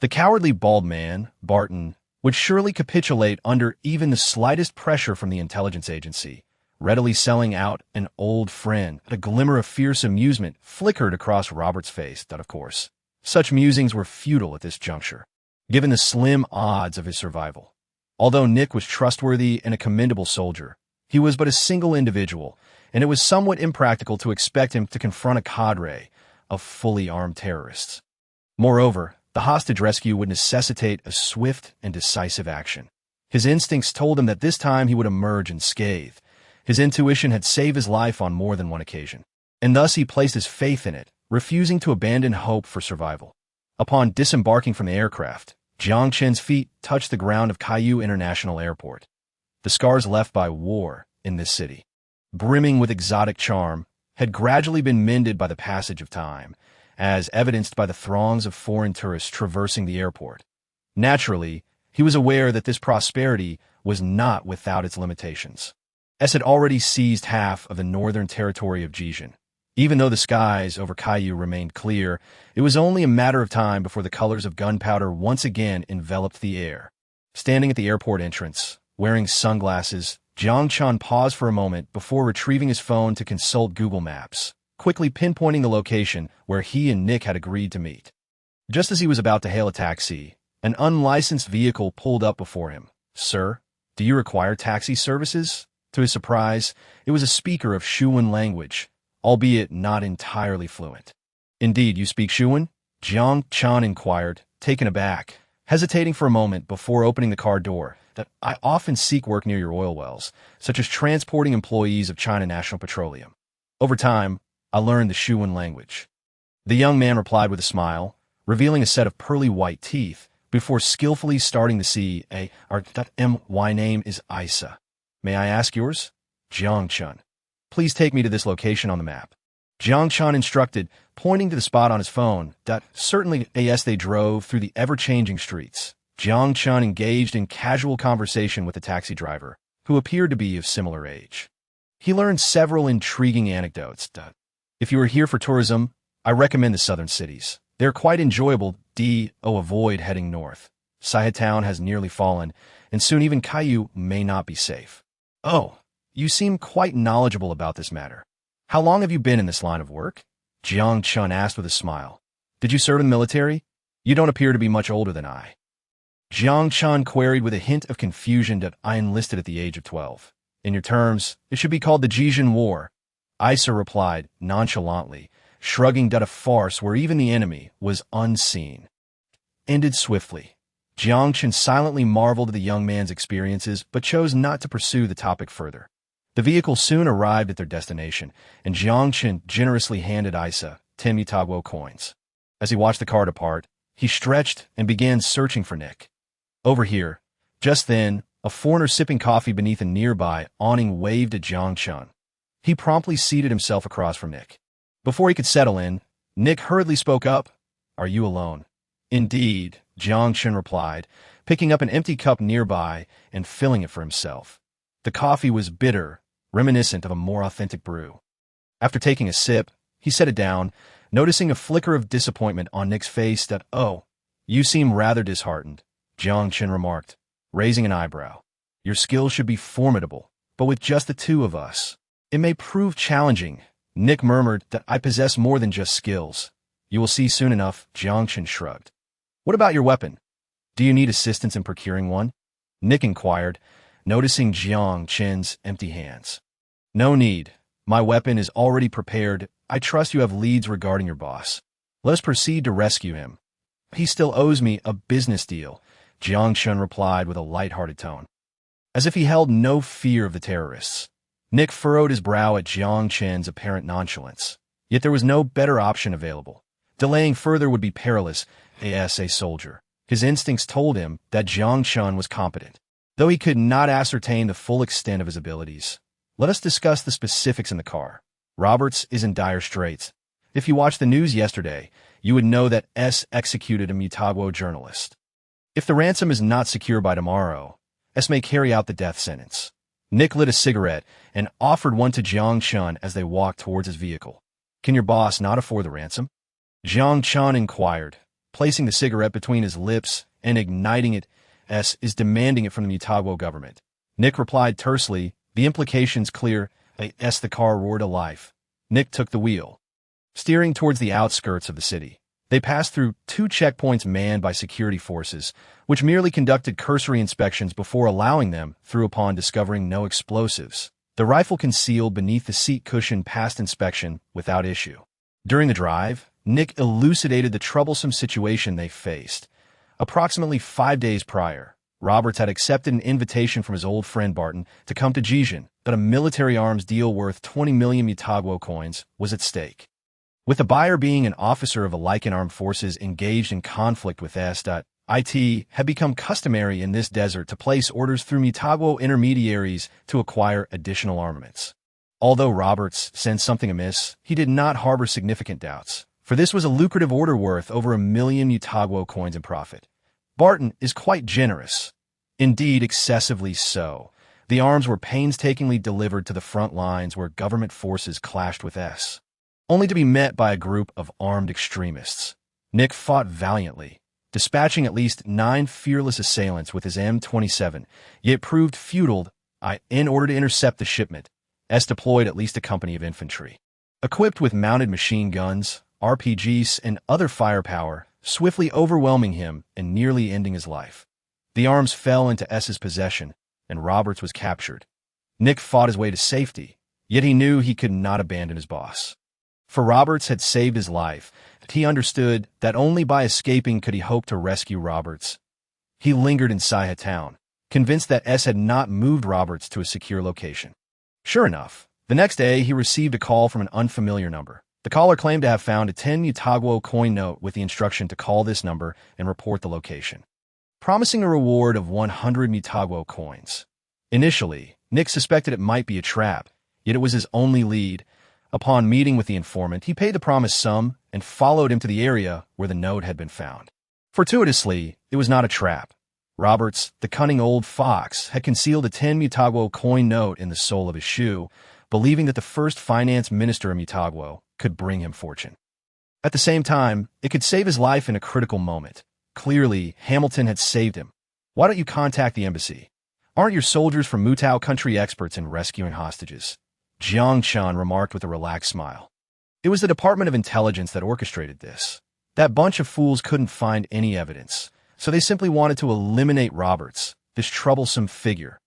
The cowardly bald man, Barton, would surely capitulate under even the slightest pressure from the intelligence agency, readily selling out an old friend. A glimmer of fierce amusement flickered across Robert's face. Of course, such musings were futile at this juncture, given the slim odds of his survival. Although Nick was trustworthy and a commendable soldier, he was but a single individual, and it was somewhat impractical to expect him to confront a cadre of fully armed terrorists. Moreover, the hostage rescue would necessitate a swift and decisive action. His instincts told him that this time he would emerge unscathed. His intuition had saved his life on more than one occasion, and thus he placed his faith in it, refusing to abandon hope for survival. Upon disembarking from the aircraft, Jiang Chen's feet touched the ground of Caillou International Airport. The scars left by war in this city, brimming with exotic charm, had gradually been mended by the passage of time, as evidenced by the throngs of foreign tourists traversing the airport. Naturally, he was aware that this prosperity was not without its limitations. S had already seized half of the northern territory of Jiang. Even though the skies over Caillou remained clear, it was only a matter of time before the colors of gunpowder once again enveloped the air. Standing at the airport entrance, wearing sunglasses, Jiang Chen paused for a moment before retrieving his phone to consult Google Maps, quickly pinpointing the location where he and Nick had agreed to meet. Just as he was about to hail a taxi, an unlicensed vehicle pulled up before him. "Sir, do you require taxi services?" To his surprise, it was a speaker of Shuwen language, albeit not entirely fluent. "Indeed, you speak Shuwen?" Jiang Chen inquired, taken aback, hesitating for a moment before opening the car door. "That I often seek work near your oil wells, such as transporting employees of China National Petroleum. Over time, I learned the Shuwen language." The young man replied with a smile, revealing a set of pearly white teeth, before skillfully starting to see my name is Isa. May I ask yours? Jiang Chen. Please take me to this location on the map. Jiang Chen instructed, pointing to the spot on his phone. Certainly, as they drove through the ever-changing streets, Jiang Chen engaged in casual conversation with the taxi driver, who appeared to be of similar age. He learned several intriguing anecdotes. If you are here for tourism, I recommend the southern cities. They're quite enjoyable. Avoid heading north. Town has nearly fallen, and soon even Caillou may not be safe. Oh, you seem quite knowledgeable about this matter. How long have you been in this line of work? Jiang Chen asked with a smile. Did you serve in the military? You don't appear to be much older than I. Jiang Chen queried with a hint of confusion. I enlisted at the age of 12. In your terms, it should be called the Zhejian War. Isa replied, nonchalantly, shrugging. A farce where even the enemy was unseen. Ended swiftly. Jiang Chen silently marveled at the young man's experiences, but chose not to pursue the topic further. The vehicle soon arrived at their destination, and Jiang Chen generously handed Isa 10 Mutagwo coins. As he watched the car depart, he stretched and began searching for Nick. Over here. Just then, a foreigner sipping coffee beneath a nearby awning waved at Jiang Chen. He promptly seated himself across from Nick. Before he could settle in, Nick hurriedly spoke up. Are you alone? Indeed, Jiang Chen replied, picking up an empty cup nearby and filling it for himself. The coffee was bitter, reminiscent of a more authentic brew. After taking a sip, he set it down, noticing a flicker of disappointment on Nick's face. Oh, you seem rather disheartened, Jiang Chen remarked, raising an eyebrow. Your skills should be formidable, but with just the two of us, it may prove challenging. Nick murmured. I possess more than just skills. You will see soon enough, Jiang Chen shrugged. What about your weapon? Do you need assistance in procuring one? Nick inquired, noticing Jiang Chen's empty hands. No need. My weapon is already prepared. I trust you have leads regarding your boss. Let us proceed to rescue him. He still owes me a business deal, Jiang Chen replied with a light-hearted tone. As if he held no fear of the terrorists. Nick furrowed his brow at Jiang Chen's apparent nonchalance. Yet there was no better option available. Delaying further would be perilous, as a soldier. His instincts told him that Jiang Chen was competent, though he could not ascertain the full extent of his abilities. Let us discuss the specifics in the car. Roberts is in dire straits. If you watched the news yesterday, you would know that S executed a Mutagwo journalist. If the ransom is not secure by tomorrow, S may carry out the death sentence. Nick lit a cigarette and offered one to Jiang Chen as they walked towards his vehicle. Can your boss not afford the ransom? Jiang Chen inquired, placing the cigarette between his lips and igniting it. S is demanding it from the Mutagwo government. Nick replied tersely, the implications clear. The car roared to life. Nick took the wheel. Steering towards the outskirts of the city, they passed through 2 checkpoints manned by security forces, which merely conducted cursory inspections before allowing them through upon discovering no explosives. The rifle concealed beneath the seat cushion passed inspection without issue. During the drive, Nick elucidated the troublesome situation they faced. Approximately 5 days prior, Roberts had accepted an invitation from his old friend Barton to come to Zhejian, but a military arms deal worth 20 million Mutagwo coins was at stake. With the buyer being an officer of the akin armed forces engaged in conflict with S.It had become customary in this desert to place orders through Mutagwo intermediaries to acquire additional armaments. Although Roberts sensed something amiss, he did not harbor significant doubts, for this was a lucrative order worth over 1 million Mutagwo coins in profit. Barton is quite generous. Indeed, excessively so. The arms were painstakingly delivered to the front lines where government forces clashed with S, only to be met by a group of armed extremists. Nick fought valiantly, dispatching at least 9 fearless assailants with his M27, yet proved futile. In order to intercept the shipment, S deployed at least a company of infantry, equipped with mounted machine guns, RPGs, and other firepower, swiftly overwhelming him and nearly ending his life. The arms fell into S's possession, and Roberts was captured. Nick fought his way to safety, yet he knew he could not abandon his boss. For Roberts had saved his life, he understood that only by escaping could he hope to rescue Roberts. He lingered in town, convinced that S had not moved Roberts to a secure location. Sure enough, the next day he received a call from an unfamiliar number. The caller claimed to have found a 10 Mutagwo coin note with the instruction to call this number and report the location, promising a reward of 100 Mutagwo coins. Initially, Nick suspected it might be a trap, yet it was his only lead. Upon meeting with the informant, he paid the promised sum and followed him to the area where the note had been found. Fortuitously, it was not a trap. Roberts, the cunning old fox, had concealed a 10 Mutagwo coin note in the sole of his shoe, believing that the first finance minister of Mutagwo could bring him fortune. At the same time, it could save his life in a critical moment. Clearly, Hamilton had saved him. Why don't you contact the embassy? Aren't your soldiers from Mutao country experts in rescuing hostages? Jiang Chen remarked with a relaxed smile. It was the Department of Intelligence that orchestrated this. That bunch of fools couldn't find any evidence, so they simply wanted to eliminate Roberts, this troublesome figure.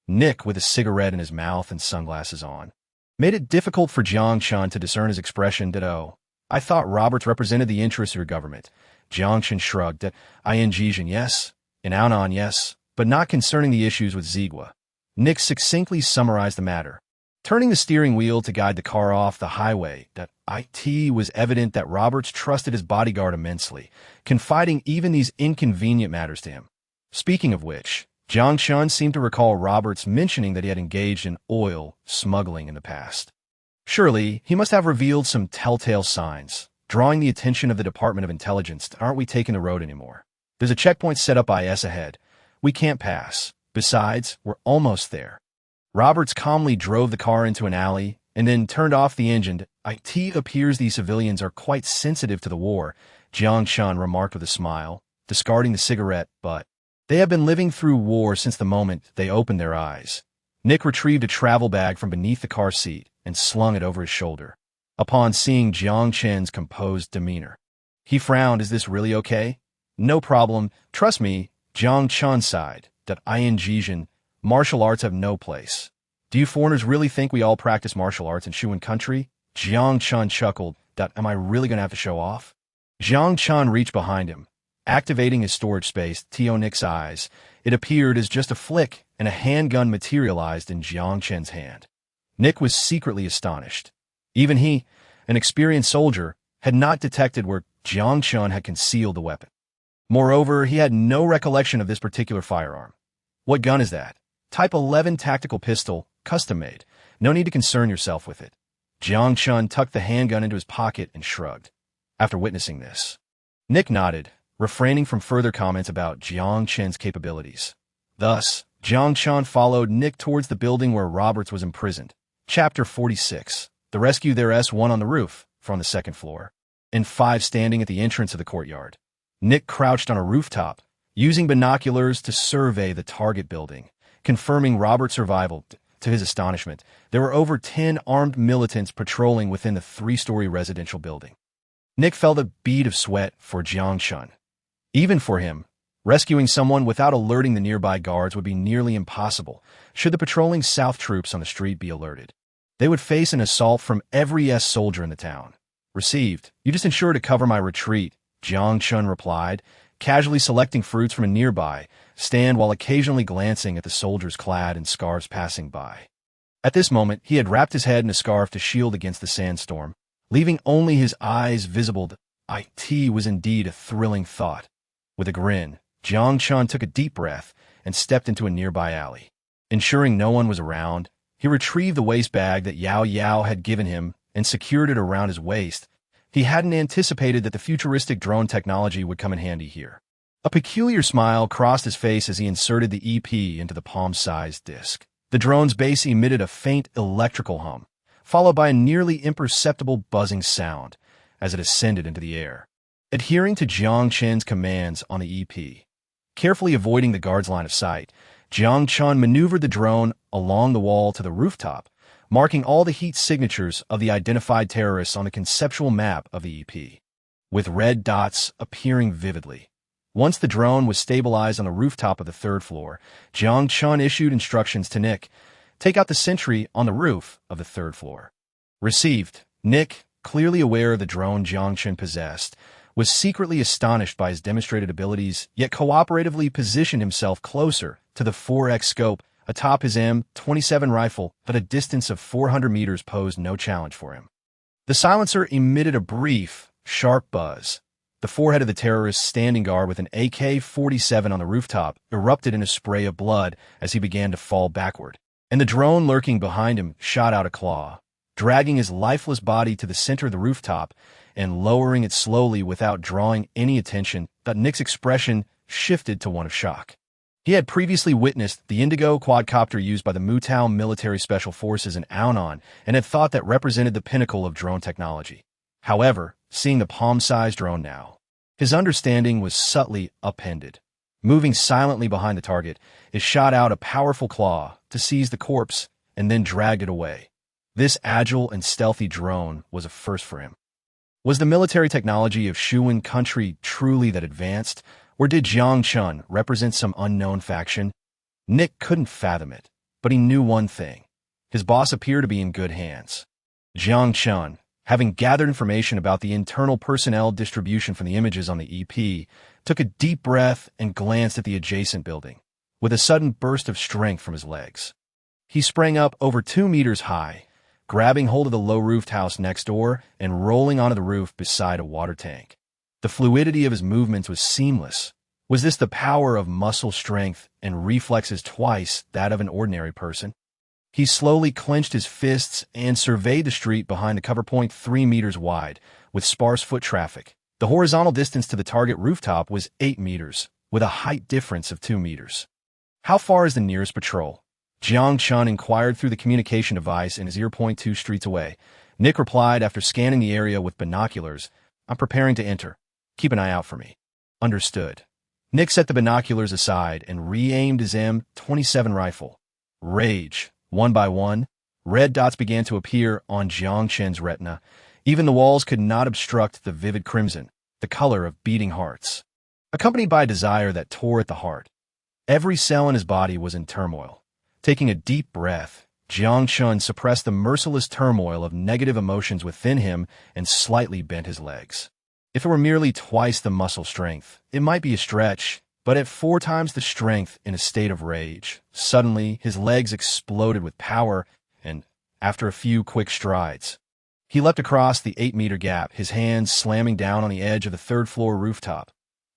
Nick, with a cigarette in his mouth and sunglasses on, made it difficult for Jiang Chen to discern his expression. "Oh, I thought Roberts represented the interests of your government." Jiang Chen shrugged. "In yes, in Aonan yes, but not concerning the issues with Zigua." Nick succinctly summarized the matter. Turning the steering wheel to guide the car off the highway, it was evident that Roberts trusted his bodyguard immensely, confiding even these inconvenient matters to him. Speaking of which, Jiang Chen seemed to recall Roberts mentioning that he had engaged in oil smuggling in the past. Surely, he must have revealed some telltale signs, drawing the attention of the Department of Intelligence. "Aren't we taking the road anymore? There's a checkpoint set up by S ahead. We can't pass. Besides, we're almost there." Roberts calmly drove the car into an alley and then turned off the engine. "It appears these civilians are quite sensitive to the war," Jiang Chen remarked with a smile, discarding the cigarette, "but they have been living through war since the moment they opened their eyes." Nick retrieved a travel bag from beneath the car seat and slung it over his shoulder. Upon seeing Jiang Chen's composed demeanor, he frowned. "Is this really okay?" "No problem. Trust me," Jiang Chen sighed. "In martial arts have no place." "Do you foreigners really think we all practice martial arts in Shuan country?" Jiang Chen chuckled. "Am I really going to have to show off?" Jiang Chen reached behind him, activating his storage space. Nick's eyes. It appeared as just a flick, and a handgun materialized in Jiang Chen's hand. Nick was secretly astonished. Even he, an experienced soldier, had not detected where Jiang Chen had concealed the weapon. Moreover, he had no recollection of this particular firearm. "What gun is that?" "Type 11 tactical pistol, custom-made. No need to concern yourself with it." Jiang Chen tucked the handgun into his pocket and shrugged. After witnessing this, Nick nodded, refraining from further comments about Jiang Chen's capabilities. Thus, Jiang Chen followed Nick towards the building where Roberts was imprisoned. Chapter 46. The rescue. There's one on the roof, from the second floor, and 5 standing at the entrance of the courtyard. Nick crouched on a rooftop, using binoculars to survey the target building, confirming Robert's survival. To his astonishment, there were over 10 armed militants patrolling within the 3-story residential building. Nick felt a bead of sweat for Jiang Chen. Even for him, rescuing someone without alerting the nearby guards would be nearly impossible should the patrolling South troops on the street be alerted. They would face an assault from every soldier in the town. "Received. You just ensure to cover my retreat," Jiang Chen replied, casually selecting fruits from a nearby stand while occasionally glancing at the soldiers clad in scarves passing by. At this moment, he had wrapped his head in a scarf to shield against the sandstorm, leaving only his eyes visible. It was indeed a thrilling thought. With a grin, Jiang Chen took a deep breath and stepped into a nearby alley. Ensuring no one was around, he retrieved the waist bag that Yao Yao had given him and secured it around his waist. He hadn't anticipated that the futuristic drone technology would come in handy here. A peculiar smile crossed his face as he inserted the EP into the palm-sized disc. The drone's base emitted a faint electrical hum, followed by a nearly imperceptible buzzing sound as it ascended into the air. Adhering to Jiang Chen's commands on the EP, carefully avoiding the guard's line of sight, Jiang Chen maneuvered the drone along the wall to the rooftop, marking all the heat signatures of the identified terrorists on the conceptual map of the EP, with red dots appearing vividly. Once the drone was stabilized on the rooftop of the 3rd floor, Jiang Chen issued instructions to Nick. "Take out the sentry on the roof of the 3rd floor." Received. Nick, clearly aware of the drone Jiang Chen possessed, was secretly astonished by his demonstrated abilities, yet cooperatively positioned himself closer to the 4x scope atop his M27 rifle, but a distance of 400 meters posed no challenge for him. The silencer emitted a brief, sharp buzz. The forehead of the terrorist standing guard with an AK-47 on the rooftop erupted in a spray of blood as he began to fall backward, and the drone lurking behind him shot out a claw, dragging his lifeless body to the center of the rooftop and lowering it slowly without drawing any attention. Nick's expression shifted to one of shock. He had previously witnessed the Indigo quadcopter used by the Mutants military special forces in Aunon and had thought that represented the pinnacle of drone technology. However, seeing the palm-sized drone now, his understanding was subtly upended. Moving silently behind the target, it shot out a powerful claw to seize the corpse and then dragged it away. This agile and stealthy drone was a first for him. Was the military technology of Shuin country truly that advanced, or did Jiang Chen represent some unknown faction? Nick couldn't fathom it, but he knew one thing. His boss appeared to be in good hands. Jiang Chen, having gathered information about the internal personnel distribution from the images on the EP, took a deep breath and glanced at the adjacent building, with a sudden burst of strength from his legs. He sprang up over 2 meters high, grabbing hold of the low-roofed house next door and rolling onto the roof beside a water tank. The fluidity of his movements was seamless. Was this the power of muscle strength and reflexes twice that of an ordinary person? He slowly clenched his fists and surveyed the street behind the cover point 3 meters wide, with sparse foot traffic. The horizontal distance to the target rooftop was 8 meters, with a height difference of 2 meters. How far is the nearest patrol? Jiang Chen inquired through the communication device in his ear point 2 streets away. Nick replied after scanning the area with binoculars, "I'm preparing to enter. Keep an eye out for me." Understood. Nick set the binoculars aside and re-aimed his M27 rifle. Rage. One by one, red dots began to appear on Jiang Chen's retina. Even the walls could not obstruct the vivid crimson, the color of beating hearts, accompanied by a desire that tore at the heart. Every cell in his body was in turmoil. Taking a deep breath, Jiang Chen suppressed the merciless turmoil of negative emotions within him and slightly bent his legs. If it were merely twice the muscle strength, it might be a stretch, but at 4 times the strength in a state of rage, suddenly his legs exploded with power, and, after a few quick strides, he leapt across the 8-meter gap, his hands slamming down on the edge of the 3rd-floor rooftop.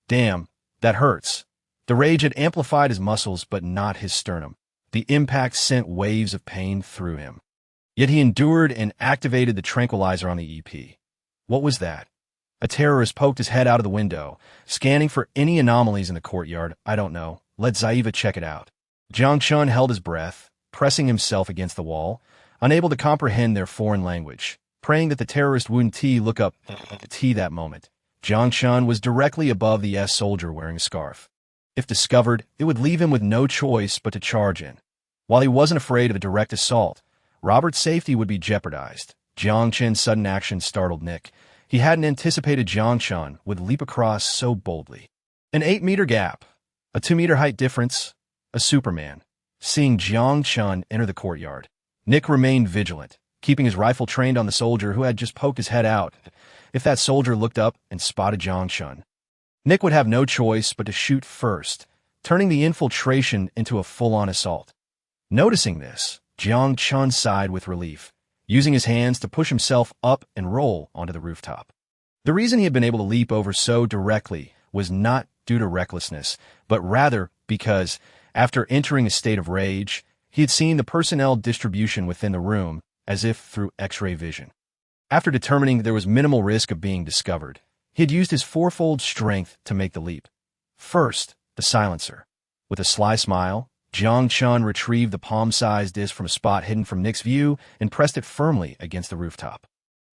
Damn, that hurts. The rage had amplified his muscles, but not his sternum. The impact sent waves of pain through him. Yet he endured and activated the tranquilizer on the EP. What was that? A terrorist poked his head out of the window, scanning for any anomalies in the courtyard. I don't know. Let Zaiva check it out. Jiang Chen held his breath, pressing himself against the wall, unable to comprehend their foreign language, praying that the terrorist wouldn't look up that moment. Jiang Chen was directly above the soldier wearing a scarf. If discovered, it would leave him with no choice but to charge in. While he wasn't afraid of a direct assault, Robert's safety would be jeopardized. Jiang Chen's sudden action startled Nick. He hadn't anticipated Jiang Chen would leap across so boldly. An 8-meter gap, a 2-meter height difference, a Superman. Seeing Jiang Chen enter the courtyard, Nick remained vigilant, keeping his rifle trained on the soldier who had just poked his head out. If that soldier looked up and spotted Jiang Chen, Nick would have no choice but to shoot first, turning the infiltration into a full-on assault. Noticing this, Jiang Chen sighed with relief, using his hands to push himself up and roll onto the rooftop. The reason he had been able to leap over so directly was not due to recklessness, but rather because, after entering a state of rage, he had seen the personnel distribution within the room as if through X-ray vision. After determining there was minimal risk of being discovered, he had used his 4-fold strength to make the leap. First, the silencer. With a sly smile, Jiang Chen retrieved the palm-sized disc from a spot hidden from Nick's view and pressed it firmly against the rooftop.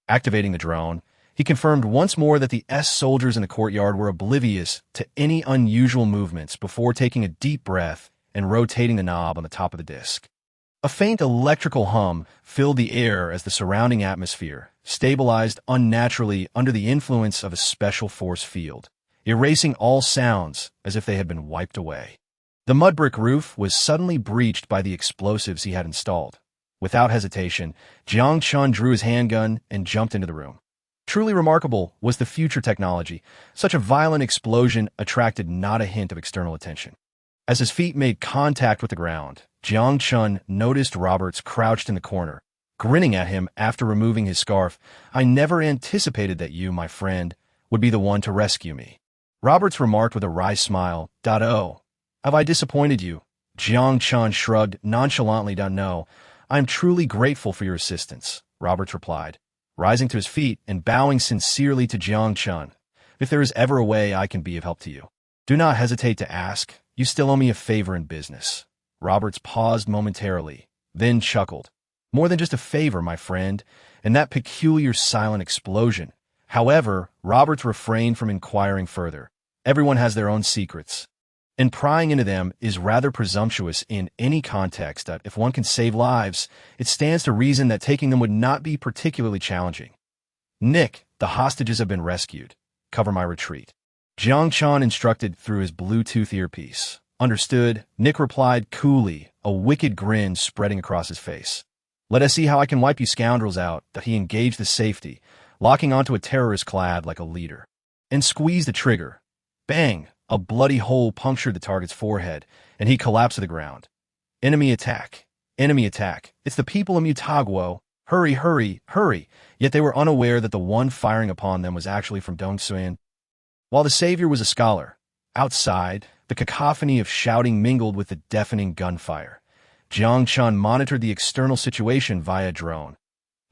Activating the drone, he confirmed once more that the soldiers in the courtyard were oblivious to any unusual movements before taking a deep breath and rotating the knob on the top of the disc. A faint electrical hum filled the air as the surrounding atmosphere stabilized unnaturally under the influence of a special force field, erasing all sounds as if they had been wiped away. The mud brick roof was suddenly breached by the explosives he had installed. Without hesitation, Jiang Chen drew his handgun and jumped into the room. Truly remarkable was the future technology. Such a violent explosion attracted not a hint of external attention. As his feet made contact with the ground, Jiang Chen noticed Roberts crouched in the corner, grinning at him after removing his scarf. "I never anticipated that you, my friend, would be the one to rescue me." Roberts remarked with a wry smile. "Oh, have I disappointed you?" Jiang Chen shrugged nonchalantly. "No, I am truly grateful for your assistance," Roberts replied, rising to his feet and bowing sincerely to Jiang Chen. "If there is ever a way I can be of help to you, do not hesitate to ask. You still owe me a favor in business." Roberts paused momentarily, then chuckled. "More than just a favor, my friend," and that peculiar silent explosion. However, Roberts refrained from inquiring further. Everyone has their own secrets, and prying into them is rather presumptuous in any context. If one can save lives, it stands to reason that taking them would not be particularly challenging. "Nick, the hostages have been rescued. Cover my retreat," Jiang Chen instructed through his Bluetooth earpiece. "Understood," Nick replied coolly, a wicked grin spreading across his face. "Let us see how I can wipe you scoundrels out." That he engaged the safety, locking onto a terrorist clad like a leader, and squeezed the trigger. Bang! A bloody hole punctured the target's forehead, and he collapsed to the ground. Enemy attack! Enemy attack! It's the people of Mutagwo! Hurry, hurry, hurry! Yet they were unaware that the one firing upon them was actually from Dongsuan. While the savior was a scholar, outside, the cacophony of shouting mingled with the deafening gunfire. Jiang Chen monitored the external situation via drone.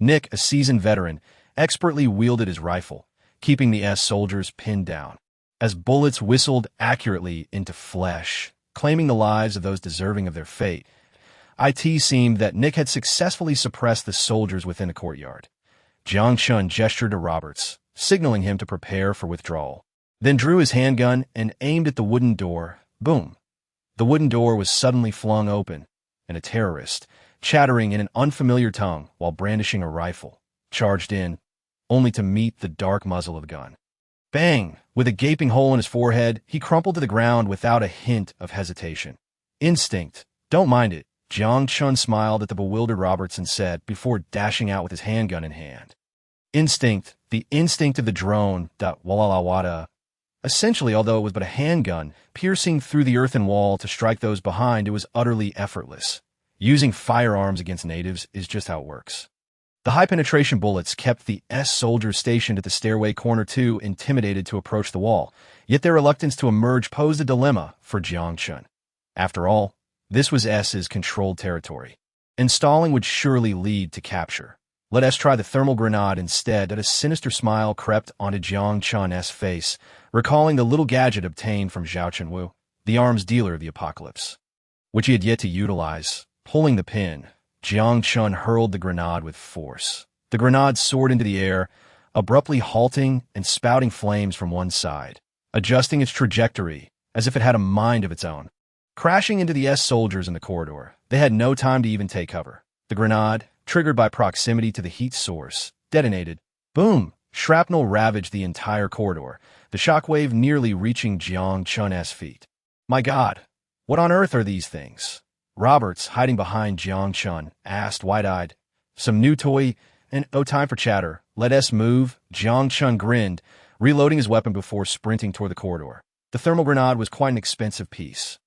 Nick, a seasoned veteran, expertly wielded his rifle, keeping the soldiers pinned down. As bullets whistled accurately into flesh, claiming the lives of those deserving of their fate, it seemed that Nick had successfully suppressed the soldiers within the courtyard. Jiang Chen gestured to Roberts, signaling him to prepare for withdrawal, then drew his handgun and aimed at the wooden door. Boom! The wooden door was suddenly flung open, and a terrorist, chattering in an unfamiliar tongue while brandishing a rifle, charged in, only to meet the dark muzzle of the gun. Bang! With a gaping hole in his forehead, he crumpled to the ground without a hint of hesitation. "Instinct. Don't mind it." Jiang Chen smiled at the bewildered Roberts and said, before dashing out with his handgun in hand. "Instinct. The instinct of the drone. Walla. Essentially, although it was but a handgun, piercing through the earthen wall to strike those behind, it was utterly effortless. Using firearms against natives is just how it works. The high-penetration bullets kept the soldiers stationed at the stairway corner too intimidated to approach the wall, yet their reluctance to emerge posed a dilemma for Jiang Chen. After all, this was S's controlled territory. Installing would surely lead to capture. "Let us try the thermal grenade instead." That a sinister smile crept onto Jiang Chen's face, recalling the little gadget obtained from Zhao Chenwu, the arms dealer of the apocalypse, which he had yet to utilize. Pulling the pin, Jiang Chen hurled the grenade with force. The grenade soared into the air, abruptly halting and spouting flames from one side, adjusting its trajectory as if it had a mind of its own. Crashing into the soldiers in the corridor, they had no time to even take cover. The grenade, triggered by proximity to the heat source, detonated. Boom! Shrapnel ravaged the entire corridor, the shockwave nearly reaching Jiang Chen's feet. "My God, what on earth are these things?" Roberts, hiding behind Jiang Chen, asked wide-eyed. "Some new toy, and oh, time for chatter. Let us move." Jiang Chen grinned, reloading his weapon before sprinting toward the corridor. The thermal grenade was quite an expensive piece,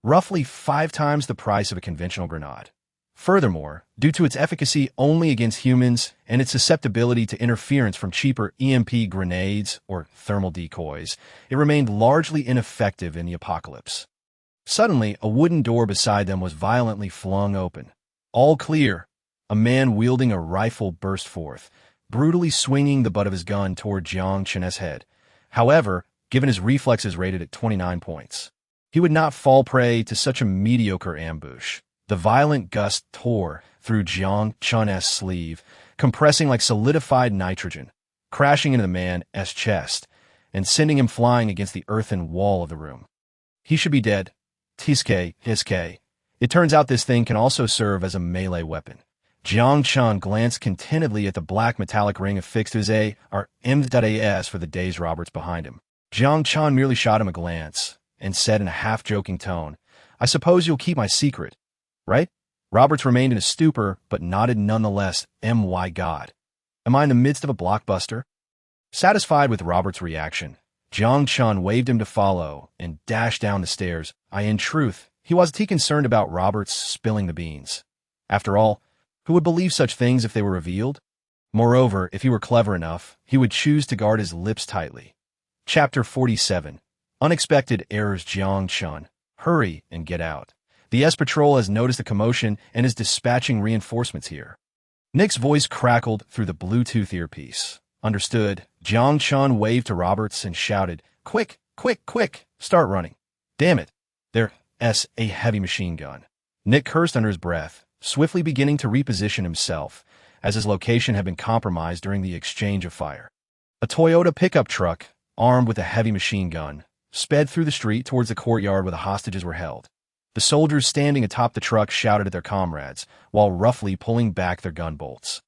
roughly 5 times the price of a conventional grenade. Furthermore, due to its efficacy only against humans and its susceptibility to interference from cheaper EMP grenades or thermal decoys, it remained largely ineffective in the apocalypse. Suddenly, a wooden door beside them was violently flung open. "All clear." A man wielding a rifle burst forth, brutally swinging the butt of his gun toward Jiang Chen's head. However, given his reflexes rated at 29 points, he would not fall prey to such a mediocre ambush. The violent gust tore through Jiang Chen's sleeve, compressing like solidified nitrogen, crashing into the man's chest, and sending him flying against the earthen wall of the room. He should be dead. Tiske. It turns out this thing can also serve as a melee weapon. Jiang Chen glanced contentedly at the black metallic ring affixed to his M.AS for the dazed Roberts behind him. Jiang Chen merely shot him a glance and said in a half-joking tone, "I suppose you'll keep my secret, right?" Roberts remained in a stupor, but nodded nonetheless. My God. Am I in the midst of a blockbuster? Satisfied with Roberts' reaction, Jiang Chen waved him to follow and dashed down the stairs. In truth, he wasn't concerned about Roberts spilling the beans. After all, Who would believe such things if they were revealed? Moreover, if he were clever enough, he would choose to guard his lips tightly. Chapter 47. Unexpected Errors. Jiang Chen. Hurry and get out. The S Patrol has noticed the commotion and is dispatching reinforcements here. Nick's voice crackled through the Bluetooth earpiece. Understood. Jiang Chen waved to Roberts and shouted, "Quick, quick, quick, start running." Damn it. There's a heavy machine gun. Nick cursed under his breath, swiftly beginning to reposition himself, as his location had been compromised during the exchange of fire. A Toyota pickup truck, armed with a heavy machine gun, sped through the street towards the courtyard where the hostages were held. The soldiers standing atop the truck shouted at their comrades, while roughly pulling back their gun bolts.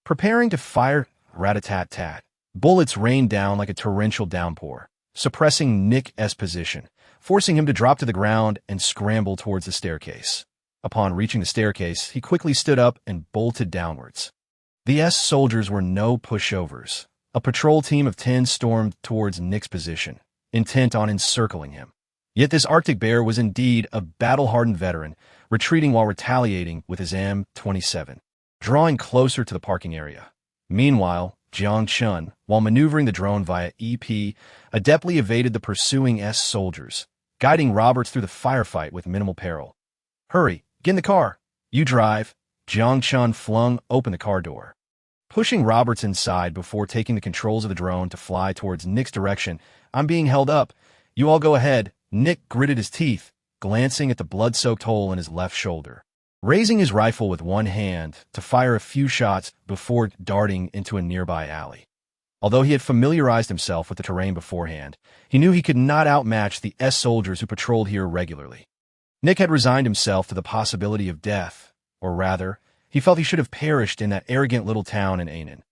Preparing to fire, rat-a-tat-tat. Bullets rained down like a torrential downpour, suppressing Nick's position, forcing him to drop to the ground and scramble towards the staircase. Upon reaching the staircase, he quickly stood up and bolted downwards. The S soldiers were no pushovers. A patrol team of 10 stormed towards Nick's position, intent on encircling him. Yet this Arctic bear was indeed a battle-hardened veteran, retreating while retaliating with his M27, drawing closer to the parking area. Meanwhile, Jiang Chen, while maneuvering the drone via EP, adeptly evaded the pursuing S soldiers, guiding Roberts through the firefight with minimal peril. "Hurry, get in the car. You drive." Jiang Chen flung open the car door, pushing Roberts inside before taking the controls of the drone to fly towards Nick's direction. "I'm being held up. You all go ahead." Nick gritted his teeth, glancing at the blood-soaked hole in his left shoulder, raising his rifle with one hand to fire a few shots before darting into a nearby alley. Although he had familiarized himself with the terrain beforehand, he knew he could not outmatch the S soldiers who patrolled here regularly. Nick had resigned himself to the possibility of death, or rather, he felt he should have perished in that arrogant little town in Akin.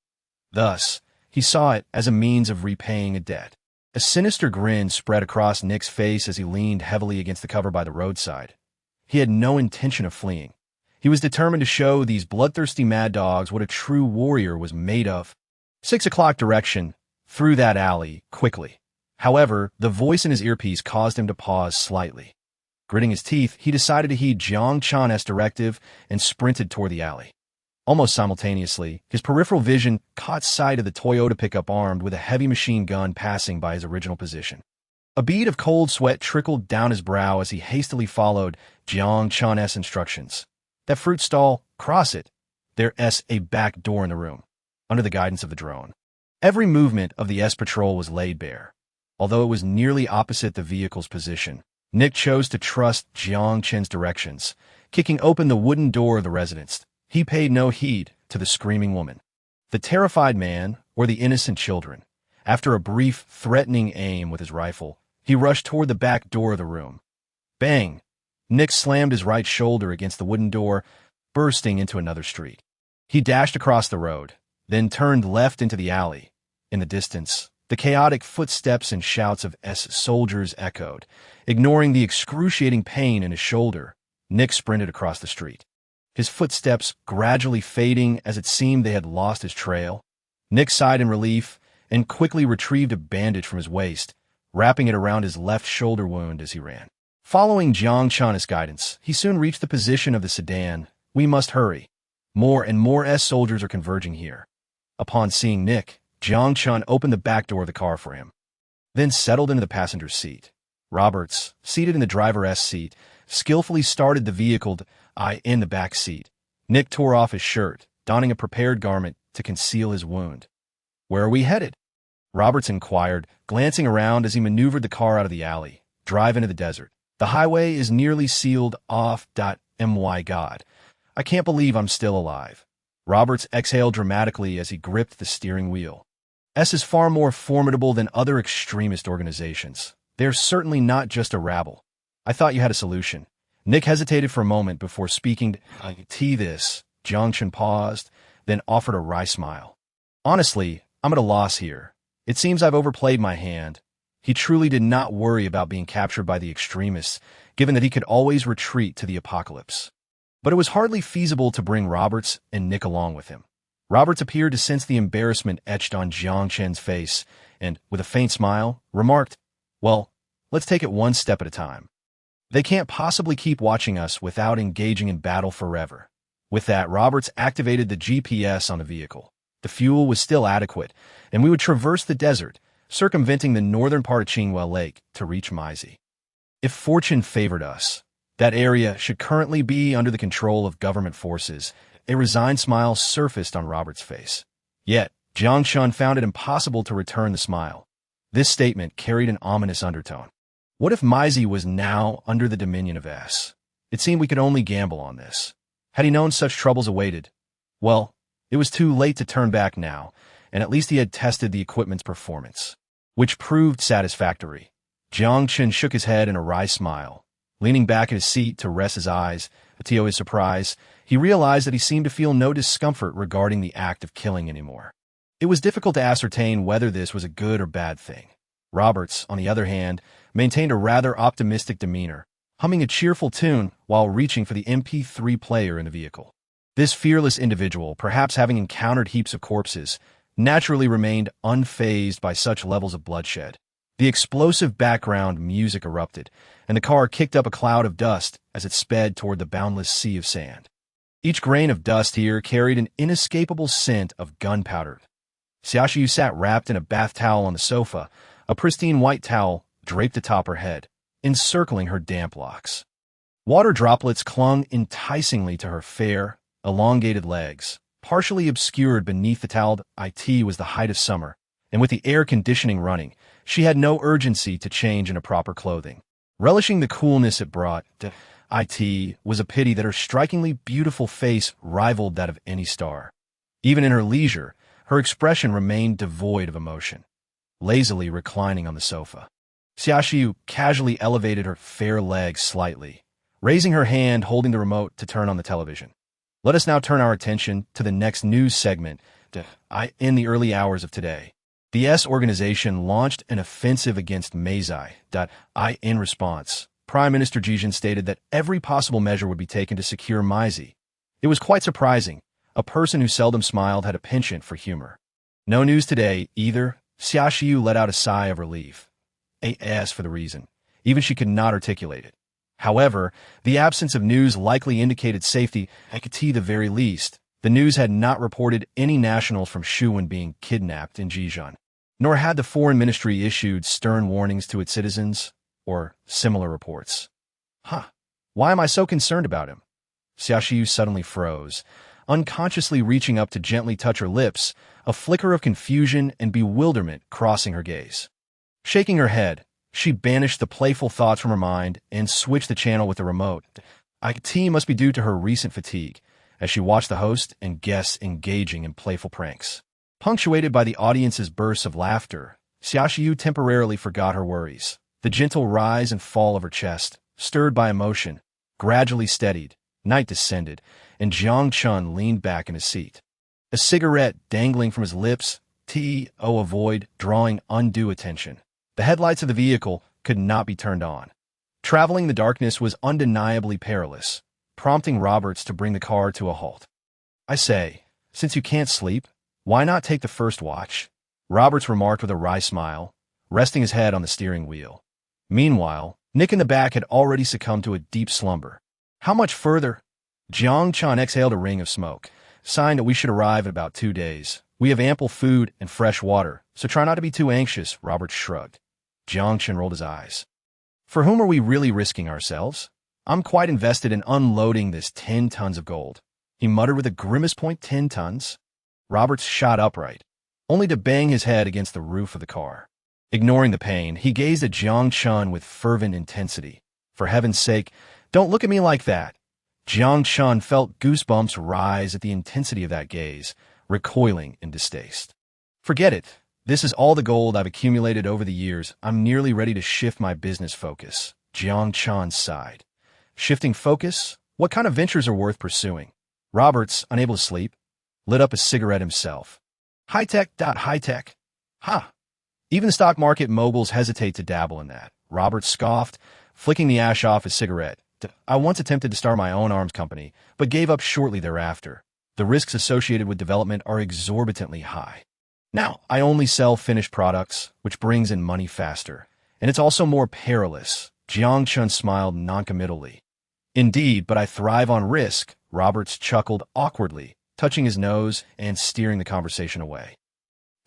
Thus, he saw it as a means of repaying a debt. A sinister grin spread across Nick's face as he leaned heavily against the cover by the roadside. He had no intention of fleeing. He was determined to show these bloodthirsty mad dogs what a true warrior was made of. 6 o'clock direction, through that alley, quickly. However, the voice in his earpiece caused him to pause slightly. Gritting his teeth, he decided to heed Jiang Chen's directive and sprinted toward the alley. Almost simultaneously, his peripheral vision caught sight of the Toyota pickup armed with a heavy machine gun passing by his original position. A bead of cold sweat trickled down his brow as he hastily followed Jiang Chen's instructions. "That fruit stall, cross it. There's a back door in the room," under the guidance of the drone. Every movement of the S Patrol was laid bare. Although it was nearly opposite the vehicle's position, Nick chose to trust Jiang Chen's directions. Kicking open the wooden door of the residence, he paid no heed to the screaming woman, the terrified man, or the innocent children. After a brief, threatening aim with his rifle, he rushed toward the back door of the room. Bang! Nick slammed his right shoulder against the wooden door, bursting into another street. He dashed across the road, then turned left into the alley. In the distance, the chaotic footsteps and shouts of S soldiers echoed. Ignoring the excruciating pain in his shoulder, Nick sprinted across the street, his footsteps gradually fading as it seemed they had lost his trail. Nick sighed in relief and quickly retrieved a bandage from his waist, wrapping it around his left shoulder wound as he ran. Following Jiang Chen's guidance, he soon reached the position of the sedan. "We must hurry. More and more S soldiers are converging here." Upon seeing Nick, Jiang Chen opened the back door of the car for him, then settled into the passenger's seat. Roberts, seated in the driver's seat, skillfully started the vehicle in the back seat. Nick tore off his shirt, donning a prepared garment to conceal his wound. "Where are we headed?" Roberts inquired, glancing around as he maneuvered the car out of the alley. "Drive into the desert. The highway is nearly sealed off. My God, I can't believe I'm still alive." Roberts exhaled dramatically as he gripped the steering wheel. S is far more formidable than other extremist organizations. They're certainly not just a rabble. "I thought you had a solution." Nick hesitated for a moment before speaking. This. Jiang Chen paused, then offered a wry smile. "Honestly, I'm at a loss here. It seems I've overplayed my hand." He truly did not worry about being captured by the extremists, given that he could always retreat to the apocalypse. But it was hardly feasible to bring Roberts and Nick along with him. Roberts appeared to sense the embarrassment etched on Jiang Chen's face, and, with a faint smile, remarked, "Well, let's take it one step at a time. They can't possibly keep watching us without engaging in battle forever." With that, Roberts activated the GPS on the vehicle. The fuel was still adequate, and we would traverse the desert, circumventing the northern part of Qinghua Lake to reach Maizi. If fortune favored us, that area should currently be under the control of government forces. A resigned smile surfaced on Robert's face. Yet, Jiang Chen found it impossible to return the smile. This statement carried an ominous undertone. What if Maizi was now under the dominion of S? It seemed we could only gamble on this. Had he known such troubles awaited? Well, it was too late to turn back now, and at least he had tested the equipment's performance, which proved satisfactory. Jiang Chen shook his head in a wry smile. Leaning back in his seat to rest his eyes, to his surprise, he realized that he seemed to feel no discomfort regarding the act of killing anymore. It was difficult to ascertain whether this was a good or bad thing. Roberts, on the other hand, maintained a rather optimistic demeanor, humming a cheerful tune while reaching for the MP3 player in the vehicle. This fearless individual, perhaps having encountered heaps of corpses, naturally remained unfazed by such levels of bloodshed. The explosive background music erupted, and the car kicked up a cloud of dust as it sped toward the boundless sea of sand. Each grain of dust here carried an inescapable scent of gunpowder. Xiaoxiu sat wrapped in a bath towel on the sofa, a pristine white towel draped atop her head, encircling her damp locks. Water droplets clung enticingly to her fair, elongated legs, partially obscured beneath the towel. It was the height of summer, and with the air conditioning running, she had no urgency to change into proper clothing. Relishing the coolness it brought, it was a pity that her strikingly beautiful face rivaled that of any star. Even in her leisure, her expression remained devoid of emotion. Lazily reclining on the sofa, Xiaoxiu casually elevated her fair legs slightly, raising her hand holding the remote to turn on the television. Let us now turn our attention to the next news segment. In the early hours of today, the S organization launched an offensive against Maizi. In response, Prime Minister Jiang stated that every possible measure would be taken to secure Maizi. It was quite surprising. A person who seldom smiled had a penchant for humor. No news today, either. Xiaoxiu let out a sigh of relief. As for the reason, even she could not articulate it. However, the absence of news likely indicated safety. At the very least, the news had not reported any nationals from Shuwen being kidnapped in Zhejiang, nor had the foreign ministry issued stern warnings to its citizens, or similar reports. Why am I so concerned about him? Xiaoxiu suddenly froze, unconsciously reaching up to gently touch her lips, a flicker of confusion and bewilderment crossing her gaze. Shaking her head, she banished the playful thoughts from her mind and switched the channel with the remote. It must be due to her recent fatigue, as she watched the host and guests engaging in playful pranks. Punctuated by the audience's bursts of laughter, Xiaoxiu temporarily forgot her worries. The gentle rise and fall of her chest, stirred by emotion, gradually steadied. Night descended, and Jiang Chen leaned back in his seat. A cigarette dangling from his lips, avoid drawing undue attention. The headlights of the vehicle could not be turned on. Traveling in the darkness was undeniably perilous, prompting Roberts to bring the car to a halt. I say, since you can't sleep, why not take the first watch? Roberts remarked with a wry smile, resting his head on the steering wheel. Meanwhile, Nick in the back had already succumbed to a deep slumber. How much further? Jiang Chen exhaled a ring of smoke, signed that we should arrive in about 2 days. We have ample food and fresh water, so try not to be too anxious, Roberts shrugged. Jiang Chen rolled his eyes. For whom are we really risking ourselves? I'm quite invested in unloading this 10 tons of gold. He muttered with a grimace. 10 tons? Roberts shot upright, only to bang his head against the roof of the car. Ignoring the pain, he gazed at Jiang Chen with fervent intensity. For heaven's sake, don't look at me like that. Jiang Chen felt goosebumps rise at the intensity of that gaze, recoiling in distaste. Forget it. This is all the gold I've accumulated over the years. I'm nearly ready to shift my business focus. Jiang Chen sighed. Shifting focus? What kind of ventures are worth pursuing? Roberts, unable to sleep, lit up a cigarette himself. High-tech. Even the stock market moguls hesitate to dabble in that. Roberts scoffed, flicking the ash off his cigarette. I once attempted to start my own arms company, but gave up shortly thereafter. The risks associated with development are exorbitantly high. Now, I only sell finished products, which brings in money faster. And it's also more perilous. Jiang Chen smiled noncommittally. Indeed, but I thrive on risk, Roberts chuckled awkwardly, touching his nose and steering the conversation away.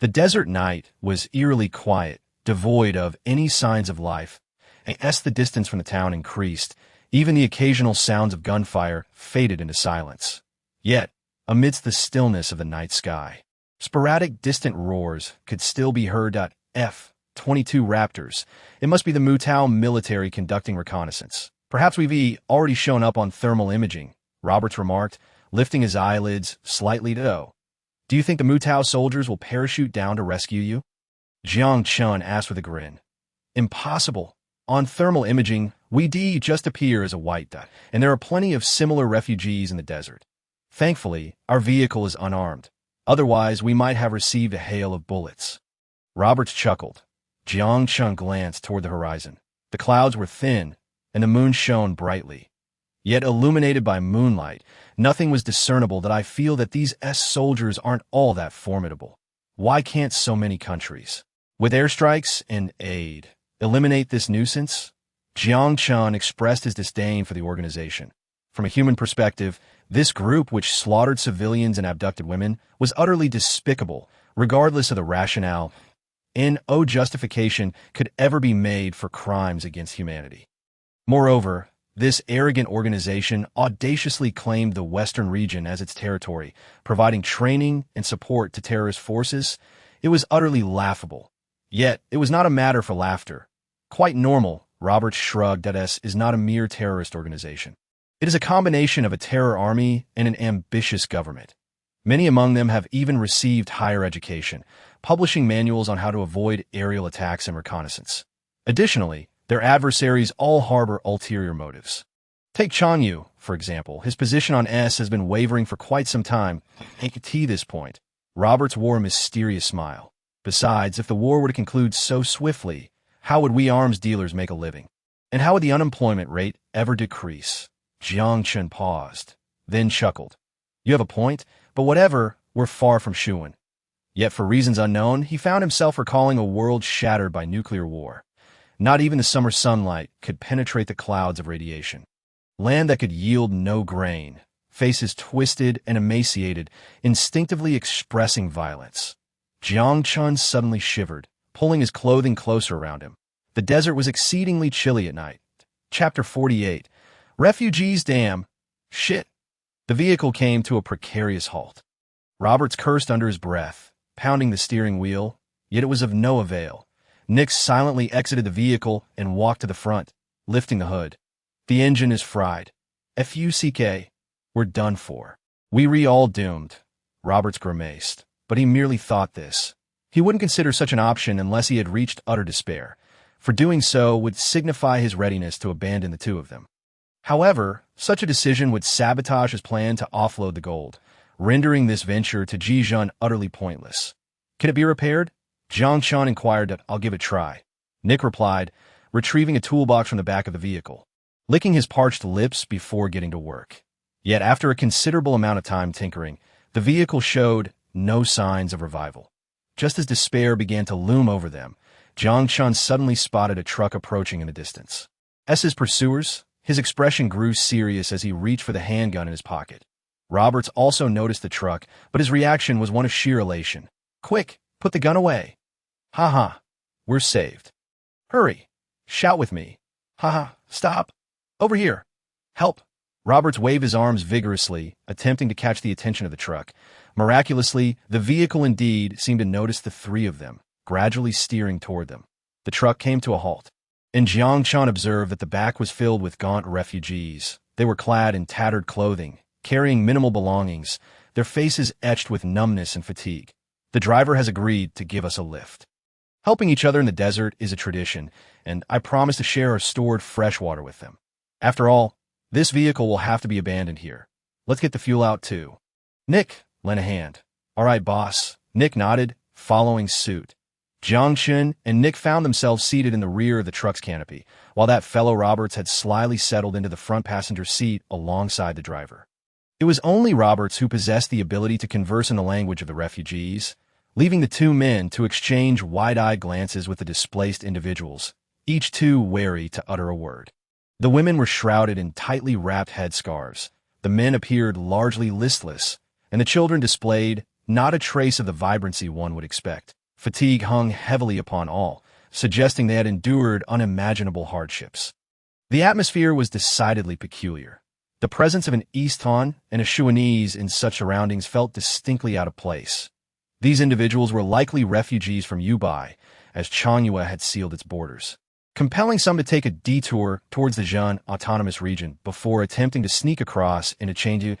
The desert night was eerily quiet, devoid of any signs of life, and as the distance from the town increased, even the occasional sounds of gunfire faded into silence. Yet, amidst the stillness of the night sky, sporadic distant roars could still be heard. F-22 Raptors. It must be the Mutao military conducting reconnaissance. Perhaps we've already shown up on thermal imaging, Roberts remarked, lifting his eyelids slightly to. Do you think the Mutao soldiers will parachute down to rescue you? Jiang Chen asked with a grin. Impossible. On thermal imaging, we just appear as a white dot, and there are plenty of similar refugees in the desert. Thankfully, our vehicle is unarmed. Otherwise, we might have received a hail of bullets. Roberts chuckled. Jiang Chen glanced toward the horizon. The clouds were thin, and the moon shone brightly. Yet illuminated by moonlight, nothing was discernible that I feel that these soldiers aren't all that formidable. Why can't so many countries, with airstrikes and aid, eliminate this nuisance? Jiang Chen expressed his disdain for the organization. From a human perspective, this group, which slaughtered civilians and abducted women, was utterly despicable, regardless of the rationale. No justification could ever be made for crimes against humanity. Moreover, this arrogant organization audaciously claimed the Western region as its territory, providing training and support to terrorist forces. It was utterly laughable. Yet, it was not a matter for laughter. Quite normal, Roberts shrugged. Is not a mere terrorist organization. It is a combination of a terror army and an ambitious government. Many among them have even received higher education, publishing manuals on how to avoid aerial attacks and reconnaissance. Additionally, their adversaries all harbor ulterior motives. Take Chan Yu, for example. His position on has been wavering for quite some time. At this point, Roberts wore a mysterious smile. Besides, if the war were to conclude so swiftly, how would we arms dealers make a living? And how would the unemployment rate ever decrease? Jiang Chen paused, then chuckled. You have a point, but whatever, we're far from shooing. Yet for reasons unknown, he found himself recalling a world shattered by nuclear war. Not even the summer sunlight could penetrate the clouds of radiation. Land that could yield no grain, faces twisted and emaciated, instinctively expressing violence. Jiang Chen suddenly shivered, pulling his clothing closer around him. The desert was exceedingly chilly at night. Chapter 48. Refugees, damn. Shit. The vehicle came to a precarious halt. Roberts cursed under his breath, pounding the steering wheel, yet it was of no avail. Nick silently exited the vehicle and walked to the front, lifting the hood. The engine is fried. FUCK. We're done for. We all doomed. Roberts grimaced, but he merely thought this. He wouldn't consider such an option unless he had reached utter despair, for doing so would signify his readiness to abandon the two of them. However, such a decision would sabotage his plan to offload the gold, rendering this venture to Jijan utterly pointless. Can it be repaired? Jiang Chen inquired. I'll give it a try. Nick replied, retrieving a toolbox from the back of the vehicle, licking his parched lips before getting to work. Yet after a considerable amount of time tinkering, the vehicle showed no signs of revival. Just as despair began to loom over them, Jiang Chen suddenly spotted a truck approaching in the distance. As his pursuers, his expression grew serious as he reached for the handgun in his pocket. Roberts also noticed the truck, but his reaction was one of sheer elation. Quick, put the gun away. Ha, we're saved. Hurry, shout with me. Ha, stop. Over here. Help. Roberts waved his arms vigorously, attempting to catch the attention of the truck. Miraculously, the vehicle indeed seemed to notice the three of them, gradually steering toward them. The truck came to a halt, and Jiang Chen observed that the back was filled with gaunt refugees. They were clad in tattered clothing, carrying minimal belongings, their faces etched with numbness and fatigue. The driver has agreed to give us a lift. Helping each other in the desert is a tradition, and I promise to share our stored fresh water with them. After all, this vehicle will have to be abandoned here. Let's get the fuel out too. Nick, lend a hand. All right, boss. Nick nodded, following suit. Jiang Chen and Nick found themselves seated in the rear of the truck's canopy, while that fellow Roberts had slyly settled into the front passenger seat alongside the driver. It was only Roberts who possessed the ability to converse in the language of the refugees, leaving the two men to exchange wide-eyed glances with the displaced individuals, each too wary to utter a word. The women were shrouded in tightly wrapped headscarves, the men appeared largely listless, and the children displayed not a trace of the vibrancy one would expect. Fatigue hung heavily upon all, suggesting they had endured unimaginable hardships. The atmosphere was decidedly peculiar. The presence of an East Han and a Shuanese in such surroundings felt distinctly out of place. These individuals were likely refugees from Yubai, as Changyue had sealed its borders, compelling some to take a detour towards the Zhen Autonomous Region before attempting to sneak across into Chengdu.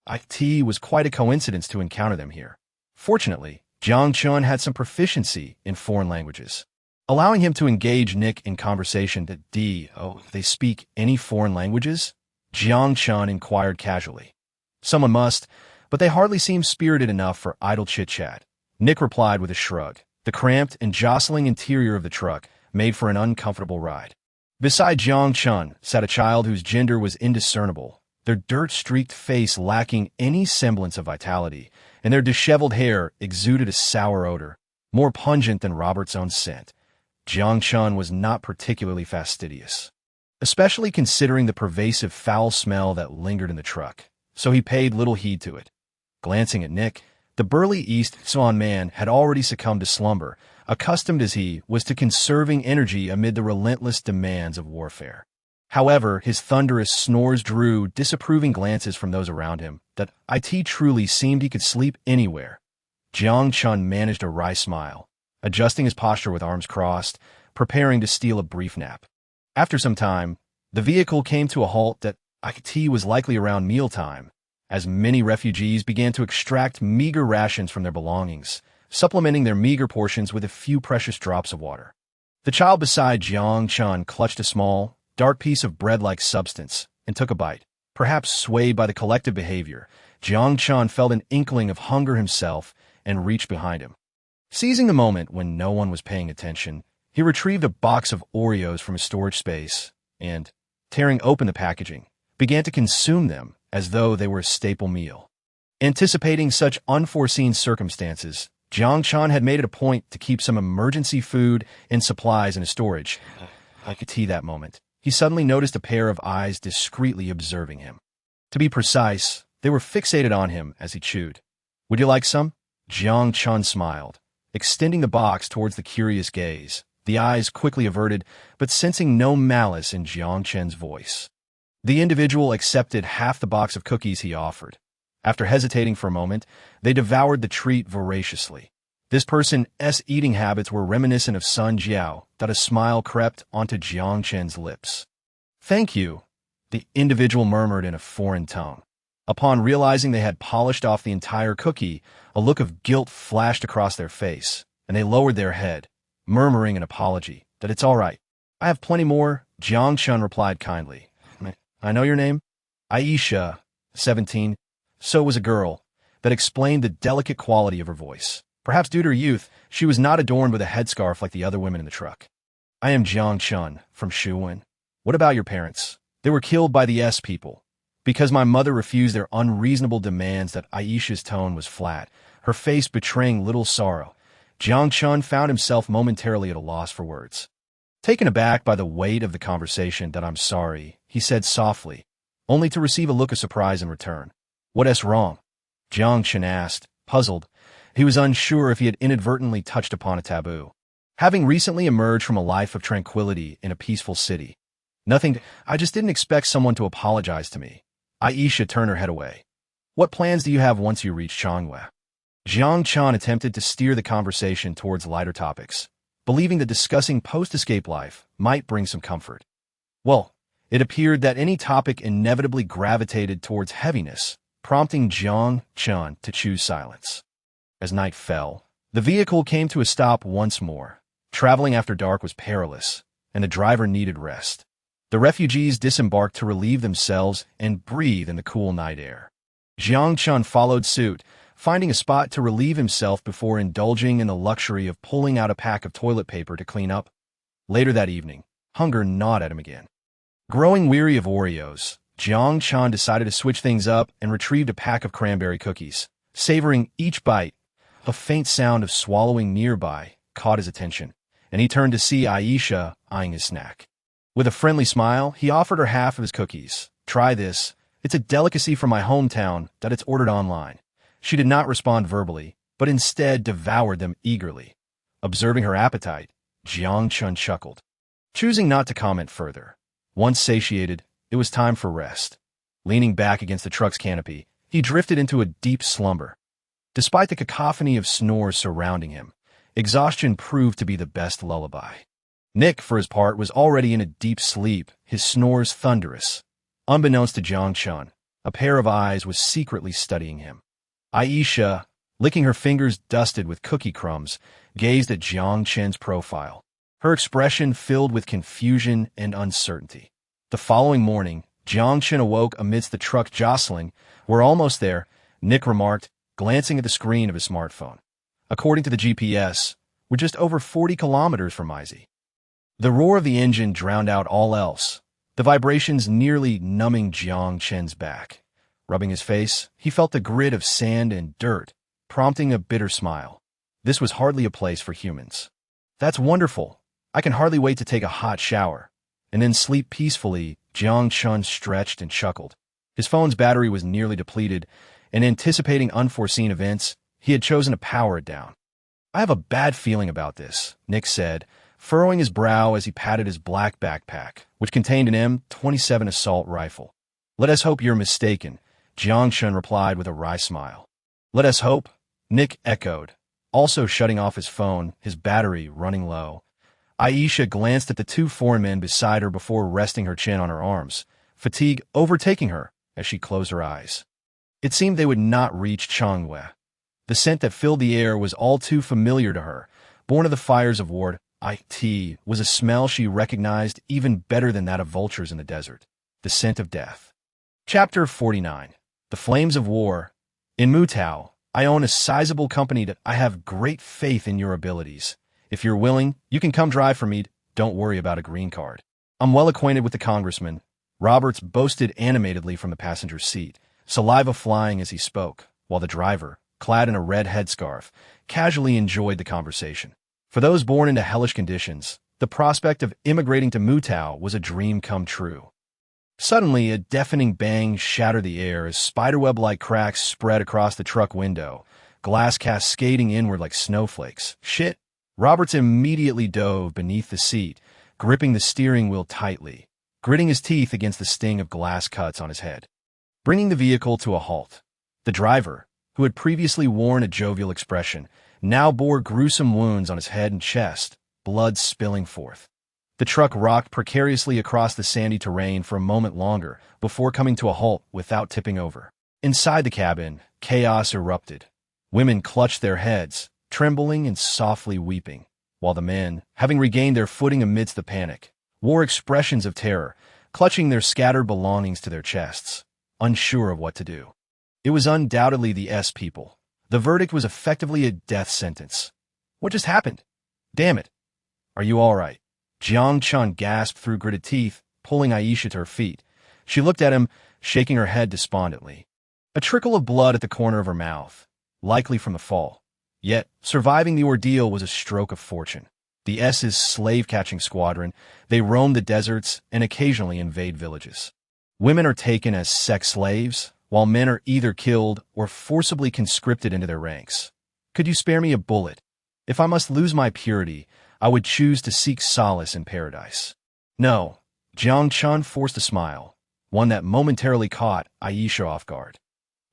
It was quite a coincidence to encounter them here. Fortunately, Jiang Chen had some proficiency in foreign languages, allowing him to engage Nick in conversation that they speak any foreign languages? Jiang Chen inquired casually. Someone must, but they hardly seemed spirited enough for idle chit-chat. Nick replied with a shrug. The cramped and jostling interior of the truck made for an uncomfortable ride. Beside Jiang Chen sat a child whose gender was indiscernible, their dirt-streaked face lacking any semblance of vitality, and their disheveled hair exuded a sour odor, more pungent than Robert's own scent. Jiang Chen was not particularly fastidious, especially considering the pervasive foul smell that lingered in the truck, so he paid little heed to it. Glancing at Nick, the burly East Suan man had already succumbed to slumber, accustomed as he was to conserving energy amid the relentless demands of warfare. However, his thunderous snores drew disapproving glances from those around him that it truly seemed he could sleep anywhere. Jiang Chen managed a wry smile, adjusting his posture with arms crossed, preparing to steal a brief nap. After some time, the vehicle came to a halt that was likely around mealtime, as many refugees began to extract meager rations from their belongings, supplementing their meager portions with a few precious drops of water. The child beside Jiang Chen clutched a small, dark piece of bread-like substance and took a bite. Perhaps swayed by the collective behavior, Jiang Chen felt an inkling of hunger himself and reached behind him. Seizing the moment when no one was paying attention, he retrieved a box of Oreos from his storage space and, tearing open the packaging, began to consume them as though they were a staple meal. Anticipating such unforeseen circumstances, Jiang Chen had made it a point to keep some emergency food and supplies in his storage. That moment, he suddenly noticed a pair of eyes discreetly observing him. To be precise, they were fixated on him as he chewed. "Would you like some?" Jiang Chen smiled, extending the box towards the curious gaze, the eyes quickly averted, but sensing no malice in Jiang Chen's voice. The individual accepted half the box of cookies he offered. After hesitating for a moment, they devoured the treat voraciously. This person's eating habits were reminiscent of Sun Jiao, that a smile crept onto Jiang Chen's lips. "Thank you," the individual murmured in a foreign tone. Upon realizing they had polished off the entire cookie, a look of guilt flashed across their face, and they lowered their head, murmuring an apology, that "It's all right. I have plenty more," Jiang Chen replied kindly. "I know your name?" "Aisha, 17. So was a girl." That explained the delicate quality of her voice. Perhaps due to her youth, she was not adorned with a headscarf like the other women in the truck. "I am Jiang Chen, from Shuwen. What about your parents?" "They were killed by the S people. Because my mother refused their unreasonable demands." That Aisha's tone was flat, her face betraying little sorrow. Jiang Chen found himself momentarily at a loss for words. Taken aback by the weight of the conversation, "That I'm sorry," he said softly, only to receive a look of surprise in return. "What's wrong?" Jiang Chen asked, puzzled. He was unsure if he had inadvertently touched upon a taboo, having recently emerged from a life of tranquility in a peaceful city. "Nothing. I just didn't expect someone to apologize to me." Aisha turned her head away. "What plans do you have once you reach Changyue?" Jiang Chen attempted to steer the conversation towards lighter topics, believing that discussing post-escape life might bring some comfort. Well, it appeared that any topic inevitably gravitated towards heaviness, prompting Jiang Chen to choose silence. As night fell, the vehicle came to a stop once more. Traveling after dark was perilous, and the driver needed rest. The refugees disembarked to relieve themselves and breathe in the cool night air. Jiang Chen followed suit, finding a spot to relieve himself before indulging in the luxury of pulling out a pack of toilet paper to clean up. Later that evening, hunger gnawed at him again. Growing weary of Oreos, Jiang Chen decided to switch things up and retrieved a pack of cranberry cookies. Savoring each bite, a faint sound of swallowing nearby caught his attention, and he turned to see Aisha eyeing his snack. With a friendly smile, he offered her half of his cookies. "Try this. It's a delicacy from my hometown that it's ordered online." She did not respond verbally, but instead devoured them eagerly. Observing her appetite, Jiang Chen chuckled, choosing not to comment further. Once satiated, it was time for rest. Leaning back against the truck's canopy, he drifted into a deep slumber. Despite the cacophony of snores surrounding him, exhaustion proved to be the best lullaby. Nick, for his part, was already in a deep sleep, his snores thunderous. Unbeknownst to Jiang Chen, a pair of eyes was secretly studying him. Aisha, licking her fingers dusted with cookie crumbs, gazed at Jiang Chen's profile, her expression filled with confusion and uncertainty. The following morning, Jiang Chen awoke amidst the truck jostling. "We're almost there," Nick remarked, glancing at the screen of his smartphone. "According to the GPS, we're just over 40 kilometers from Izzy." The roar of the engine drowned out all else, the vibrations nearly numbing Jiang Chen's back. Rubbing his face, he felt the grit of sand and dirt, prompting a bitter smile. This was hardly a place for humans. "That's wonderful. I can hardly wait to take a hot shower and then sleep peacefully." Jiang Chen stretched and chuckled. His phone's battery was nearly depleted, and anticipating unforeseen events, he had chosen to power it down. "I have a bad feeling about this," Nick said, furrowing his brow as he patted his black backpack, which contained an M27 assault rifle. "Let us hope you're mistaken," Jiang Chen replied with a wry smile. "Let us hope," Nick echoed, also shutting off his phone, his battery running low. Aisha glanced at the two foreign men beside her before resting her chin on her arms, fatigue overtaking her as she closed her eyes. It seemed they would not reach Changwei. The scent that filled the air was all too familiar to her. Born of the fires of war, it was a smell she recognized even better than that of vultures in the desert. The scent of death. Chapter 49. The Flames of War. "In Mutao, I own a sizable company that I have great faith in your abilities. If you're willing, you can come drive for me. Don't worry about a green card. I'm well acquainted with the congressman," Roberts boasted animatedly from the passenger seat, saliva flying as he spoke, while the driver, clad in a red headscarf, casually enjoyed the conversation. For those born into hellish conditions, the prospect of immigrating to Mutao was a dream come true. Suddenly, a deafening bang shattered the air as spiderweb-like cracks spread across the truck window, glass cascading inward like snowflakes. "Shit!" Roberts immediately dove beneath the seat, gripping the steering wheel tightly, gritting his teeth against the sting of glass cuts on his head. Bringing the vehicle to a halt, the driver, who had previously worn a jovial expression, now bore gruesome wounds on his head and chest, blood spilling forth. The truck rocked precariously across the sandy terrain for a moment longer before coming to a halt without tipping over. Inside the cabin, chaos erupted. Women clutched their heads, trembling and softly weeping, while the men, having regained their footing amidst the panic, wore expressions of terror, clutching their scattered belongings to their chests, unsure of what to do. It was undoubtedly the S people. The verdict was effectively a death sentence. "What just happened? Damn it. Are you all right?" Jiang Chen gasped through gritted teeth, pulling Aisha to her feet. She looked at him, shaking her head despondently. A trickle of blood at the corner of her mouth, likely from the fall. Yet, surviving the ordeal was a stroke of fortune. The S's slave-catching squadron, they roam the deserts and occasionally invade villages. Women are taken as sex slaves, while men are either killed or forcibly conscripted into their ranks. "Could you spare me a bullet? If I must lose my purity, I would choose to seek solace in paradise." "No." Jiang Chen forced a smile, one that momentarily caught Aisha off guard.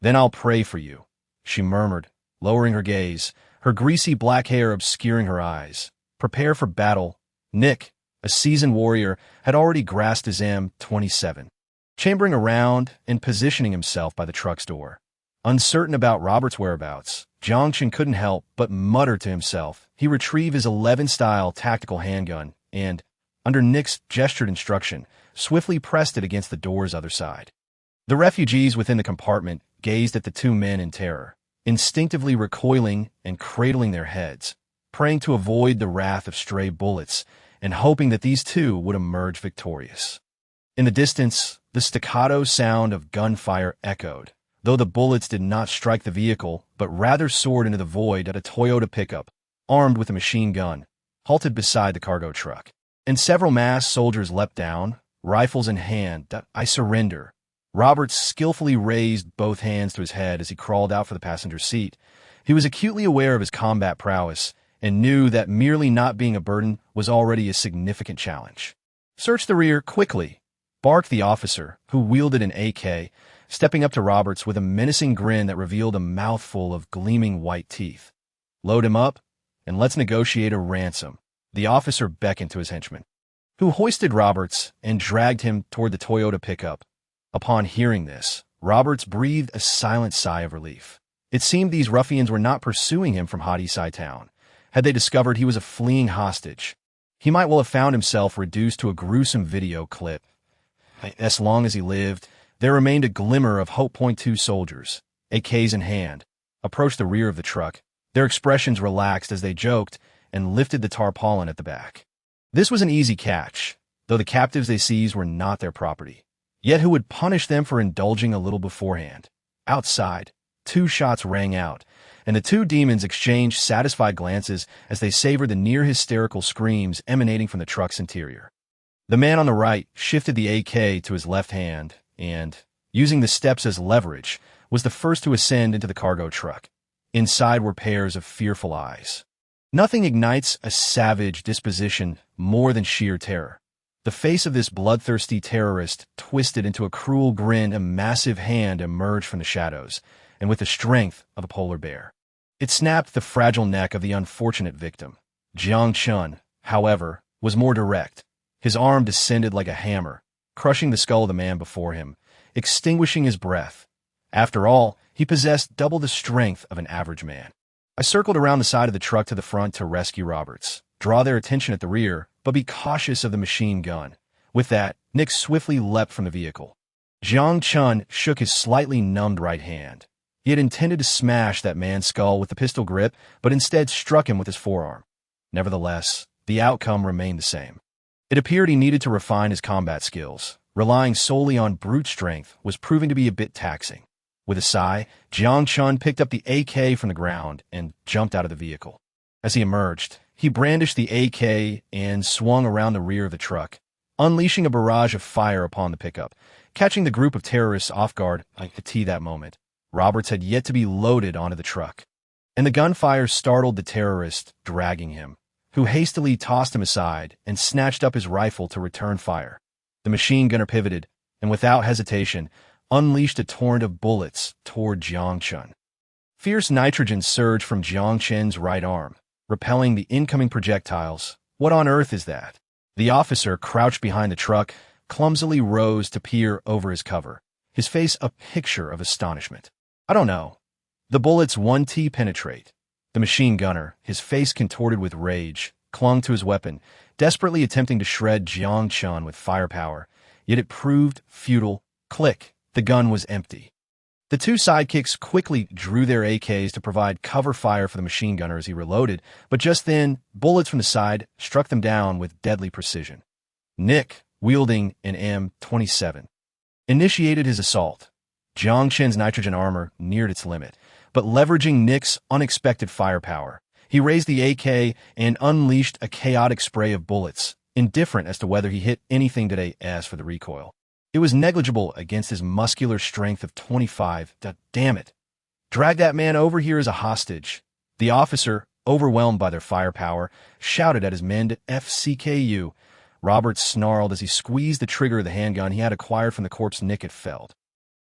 "Then I'll pray for you," she murmured, lowering her gaze, her greasy black hair obscuring her eyes. "Prepare for battle." Nick, a seasoned warrior, had already grasped his M27, chambering around and positioning himself by the truck's door. Uncertain about Robert's whereabouts, Jiang Chen couldn't help but mutter to himself. He retrieved his 11-style tactical handgun and, under Nick's gestured instruction, swiftly pressed it against the door's other side. The refugees within the compartment gazed at the two men in terror, instinctively recoiling and cradling their heads, praying to avoid the wrath of stray bullets and hoping that these two would emerge victorious. In the distance, the staccato sound of gunfire echoed, though the bullets did not strike the vehicle but rather soared into the void at a Toyota pickup, armed with a machine gun, halted beside the cargo truck. and several masked soldiers leapt down, rifles in hand. "I surrender." Roberts skillfully raised both hands to his head as he crawled out for the passenger seat. He was acutely aware of his combat prowess and knew that merely not being a burden was already a significant challenge. "Search the rear, quickly," barked the officer, who wielded an AK, stepping up to Roberts with a menacing grin that revealed a mouthful of gleaming white teeth. "Load him up, and let's negotiate a ransom." The officer beckoned to his henchman, who hoisted Roberts and dragged him toward the Toyota pickup. Upon hearing this, Roberts breathed a silent sigh of relief. It seemed these ruffians were not pursuing him from Hot Eastside Town. Had they discovered he was a fleeing hostage, he might well have found himself reduced to a gruesome video clip. As long as he lived, there remained a glimmer of Hope Point 2 soldiers, AKs in hand, approached the rear of the truck. Their expressions relaxed as they joked and lifted the tarpaulin at the back. This was an easy catch, though the captives they seized were not their property. Yet who would punish them for indulging a little beforehand? Outside, 2 shots rang out, and the 2 demons exchanged satisfied glances as they savored the near-hysterical screams emanating from the truck's interior. The man on the right shifted the AK to his left hand and, using the steps as leverage, was the first to ascend into the cargo truck. Inside were pairs of fearful eyes. Nothing ignites a savage disposition more than sheer terror. The face of this bloodthirsty terrorist twisted into a cruel grin. A massive hand emerged from the shadows, and with the strength of a polar bear, it snapped the fragile neck of the unfortunate victim. Jiang Chen, however, was more direct. His arm descended like a hammer, crushing the skull of the man before him, extinguishing his breath. After all, he possessed double the strength of an average man. I circled around the side of the truck to the front to rescue Roberts, draw their attention at the rear, but be cautious of the machine gun. With that, Nick swiftly leapt from the vehicle. Jiang Chen shook his slightly numbed right hand. He had intended to smash that man's skull with the pistol grip, but instead struck him with his forearm. Nevertheless, the outcome remained the same. It appeared he needed to refine his combat skills. Relying solely on brute strength was proving to be a bit taxing. With a sigh, Jiang Chen picked up the AK from the ground and jumped out of the vehicle. As he emerged, he brandished the AK and swung around the rear of the truck, unleashing a barrage of fire upon the pickup, catching the group of terrorists off guard at that moment. Roberts had yet to be loaded onto the truck, and the gunfire startled the terrorist, dragging him, who hastily tossed him aside and snatched up his rifle to return fire. The machine gunner pivoted, and without hesitation, unleashed a torrent of bullets toward Jiang Chen. Fierce nitrogen surged from Jiang Chen's right arm, repelling the incoming projectiles. What on earth is that? The officer, crouched behind the truck, clumsily rose to peer over his cover, his face a picture of astonishment. "I don't know. The bullets 1T penetrate." The machine gunner, his face contorted with rage, clung to his weapon, desperately attempting to shred Jiang Chen with firepower, yet it proved futile. Click. The gun was empty. The 2 sidekicks quickly drew their AKs to provide cover fire for the machine gunner as he reloaded, but just then, bullets from the side struck them down with deadly precision. Nick, wielding an M27, initiated his assault. Jiang Chen's nitrogen armor neared its limit, but leveraging Nick's unexpected firepower, he raised the AK and unleashed a chaotic spray of bullets, indifferent as to whether he hit anything today. As for the recoil, it was negligible against his muscular strength of 25. Damn it. Drag that man over here as a hostage. The officer, overwhelmed by their firepower, shouted at his men to FCKU. Roberts snarled as he squeezed the trigger of the handgun he had acquired from the corpse Nick had felled.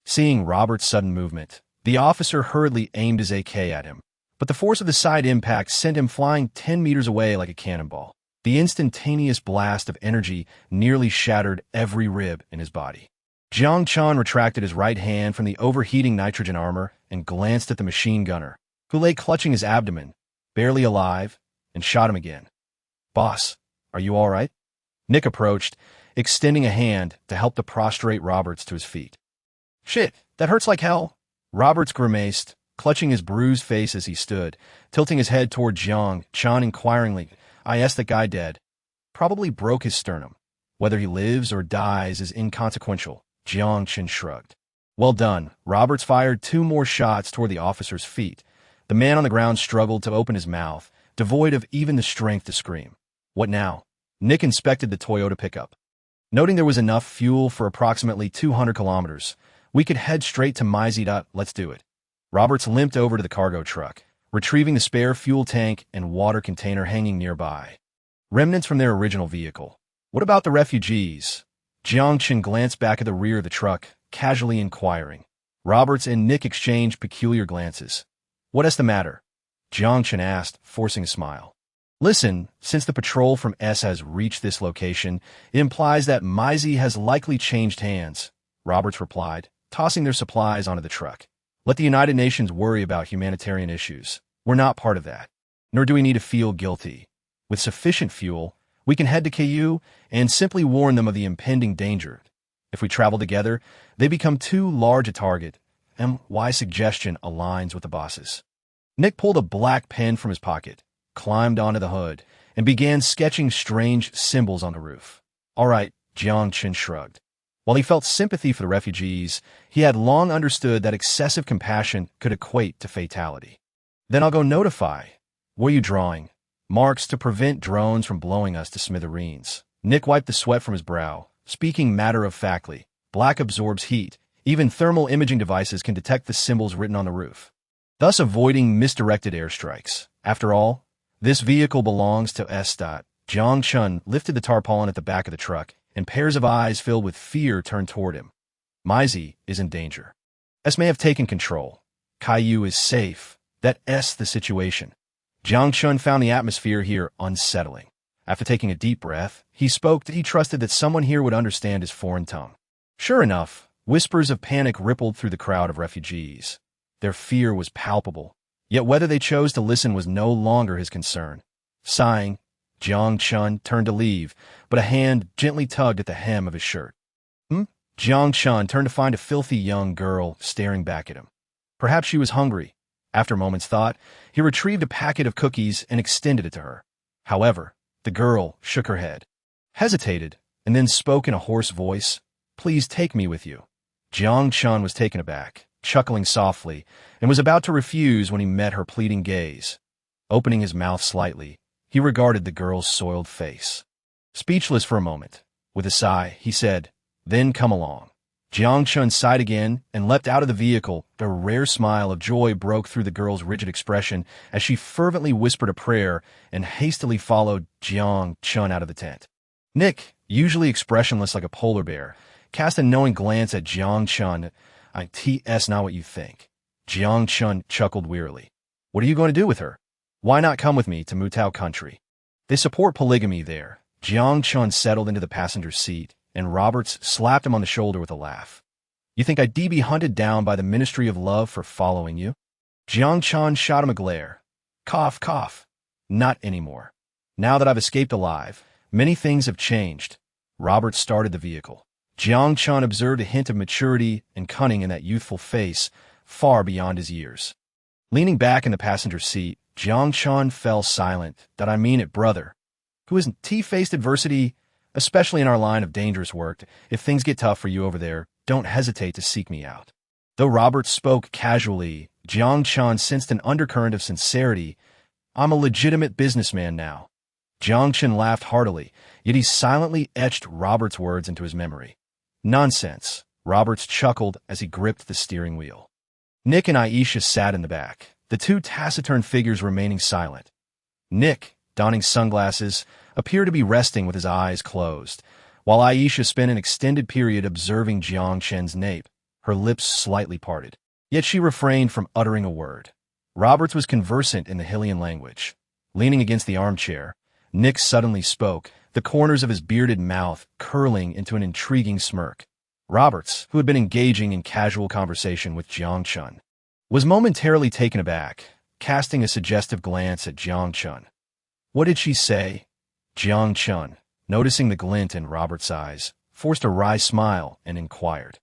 Seeing Roberts' sudden movement, the officer hurriedly aimed his AK at him, but the force of the side impact sent him flying 10 meters away like a cannonball. The instantaneous blast of energy nearly shattered every rib in his body. Jiang Chen retracted his right hand from the overheating nitrogen armor and glanced at the machine gunner, who lay clutching his abdomen, barely alive, and shot him again. "Boss, are you all right?" Nick approached, extending a hand to help the prostrate Roberts to his feet. "Shit, that hurts like hell." Roberts grimaced, clutching his bruised face as he stood, tilting his head toward Jiang Chen inquiringly. "I asked that guy dead. Probably broke his sternum. Whether he lives or dies is inconsequential." Jiang Chen shrugged. "Well done." Roberts fired 2 more shots toward the officer's feet. The man on the ground struggled to open his mouth, devoid of even the strength to scream. "What now?" Nick inspected the Toyota pickup. Noting there was enough fuel for approximately 200 kilometers, we could head straight to Maizi. Let's do it. Roberts limped over to the cargo truck, retrieving the spare fuel tank and water container hanging nearby. Remnants from their original vehicle. What about the refugees? Jiang Chen glanced back at the rear of the truck, casually inquiring. Roberts and Nick exchanged peculiar glances. What's the matter? Jiang Chen asked, forcing a smile. Listen, since the patrol from S has reached this location, it implies that Maizi has likely changed hands, Roberts replied, tossing their supplies onto the truck. Let the United Nations worry about humanitarian issues. We're not part of that. Nor do we need to feel guilty. With sufficient fuel, we can head to KU and simply warn them of the impending danger. If we travel together, they become too large a target, and my suggestion aligns with the boss's. Nick pulled a black pen from his pocket, climbed onto the hood, and began sketching strange symbols on the roof. All right, Jiang Chen shrugged. While he felt sympathy for the refugees, he had long understood that excessive compassion could equate to fatality. Then I'll go notify. What are you drawing? Marks to prevent drones from blowing us to smithereens. Nick wiped the sweat from his brow, speaking matter-of-factly. Black absorbs heat. Even thermal imaging devices can detect the symbols written on the roof, thus avoiding misdirected airstrikes. After all, this vehicle belongs to S. Jiang Chen lifted the tarpaulin at the back of the truck, and pairs of eyes filled with fear turned toward him. Maizi is in danger. S may have taken control. Caillou is safe. That's the situation. Jiang Chen found the atmosphere here unsettling. After taking a deep breath, he spoke that he trusted that someone here would understand his foreign tongue. Sure enough, whispers of panic rippled through the crowd of refugees. Their fear was palpable, yet whether they chose to listen was no longer his concern. Sighing, Jiang Chen turned to leave, but a hand gently tugged at the hem of his shirt. Jiang Chen turned to find a filthy young girl staring back at him. Perhaps she was hungry. After a moment's thought, he retrieved a packet of cookies and extended it to her. However, the girl shook her head, hesitated, and then spoke in a hoarse voice. Please take me with you. Jiang Chen was taken aback, chuckling softly, and was about to refuse when he met her pleading gaze. Opening his mouth slightly, he regarded the girl's soiled face. Speechless for a moment, with a sigh, he said, Then come along. Jiang Chen sighed again and leapt out of the vehicle. A rare smile of joy broke through the girl's rigid expression as she fervently whispered a prayer and hastily followed Jiang Chen out of the tent. Nick, usually expressionless like a polar bear, cast a knowing glance at Jiang Chen. It's not what you think. Jiang Chen chuckled wearily. What are you going to do with her? Why not come with me to Mutao country? They support polygamy there. Jiang Chen settled into the passenger seat, and Roberts slapped him on the shoulder with a laugh. You think I'd be hunted down by the Ministry of Love for following you? Jiang Chen shot him a glare. Cough, cough. Not anymore. Now that I've escaped alive, many things have changed. Roberts started the vehicle. Jiang Chen observed a hint of maturity and cunning in that youthful face, far beyond his years. Leaning back in the passenger seat, Jiang Chen fell silent. That I mean it, brother. Who isn't faced adversity, especially in our line of dangerous work. If things get tough for you over there, don't hesitate to seek me out. Though Roberts spoke casually, Jiang Chen sensed an undercurrent of sincerity. I'm a legitimate businessman now. Jiang Chen laughed heartily, yet he silently etched Roberts' words into his memory. Nonsense, Roberts chuckled as he gripped the steering wheel. Nick and Aisha sat in the back, the two taciturn figures remaining silent. Nick, donning sunglasses, appeared to be resting with his eyes closed, while Aisha spent an extended period observing Jiang Chen's nape, her lips slightly parted. Yet she refrained from uttering a word. Roberts was conversant in the Hylian language. Leaning against the armchair, Nick suddenly spoke, the corners of his bearded mouth curling into an intriguing smirk. Roberts, who had been engaging in casual conversation with Jiang Chen, was momentarily taken aback, casting a suggestive glance at Jiang Chen. What did she say? Jiang Chen, noticing the glint in Robert's eyes, forced a wry smile and inquired.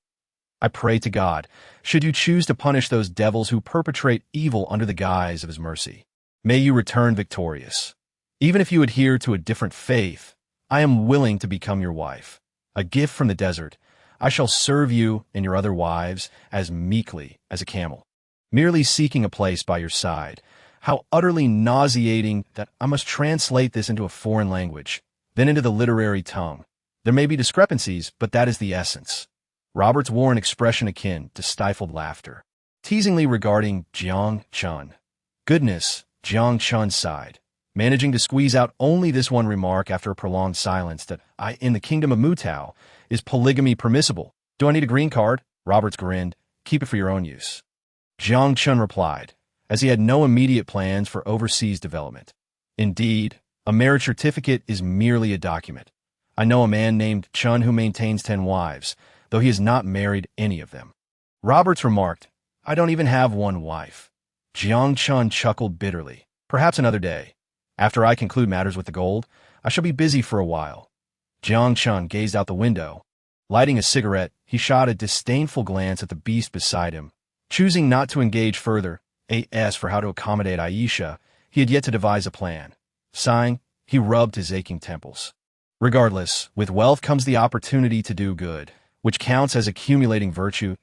I pray to God, should you choose to punish those devils who perpetrate evil under the guise of his mercy, may you return victorious. Even if you adhere to a different faith, I am willing to become your wife. A gift from the desert, I shall serve you and your other wives as meekly as a camel, merely seeking a place by your side. How utterly nauseating that I must translate this into a foreign language. then into the literary tongue. There may be discrepancies, but that is the essence. Roberts wore an expression akin to stifled laughter, teasingly regarding Jiang Chen. Goodness, Jiang Chen sighed, managing to squeeze out only this one remark after a prolonged silence that in the kingdom of Mutao, is polygamy permissible? Do I need a green card? Roberts grinned. Keep it for your own use. Jiang Chen replied, as he had no immediate plans for overseas development. Indeed, a marriage certificate is merely a document. I know a man named Chen who maintains 10 wives, though he has not married any of them. Roberts remarked, I don't even have one wife. Jiang Chen chuckled bitterly. Perhaps another day. After I conclude matters with the gold, I shall be busy for a while. Jiang Chen gazed out the window. Lighting a cigarette, he shot a disdainful glance at the beast beside him. Choosing not to engage further, as for how to accommodate Aisha, he had yet to devise a plan. Sighing, he rubbed his aching temples. Regardless, with wealth comes the opportunity to do good, which counts as accumulating virtue,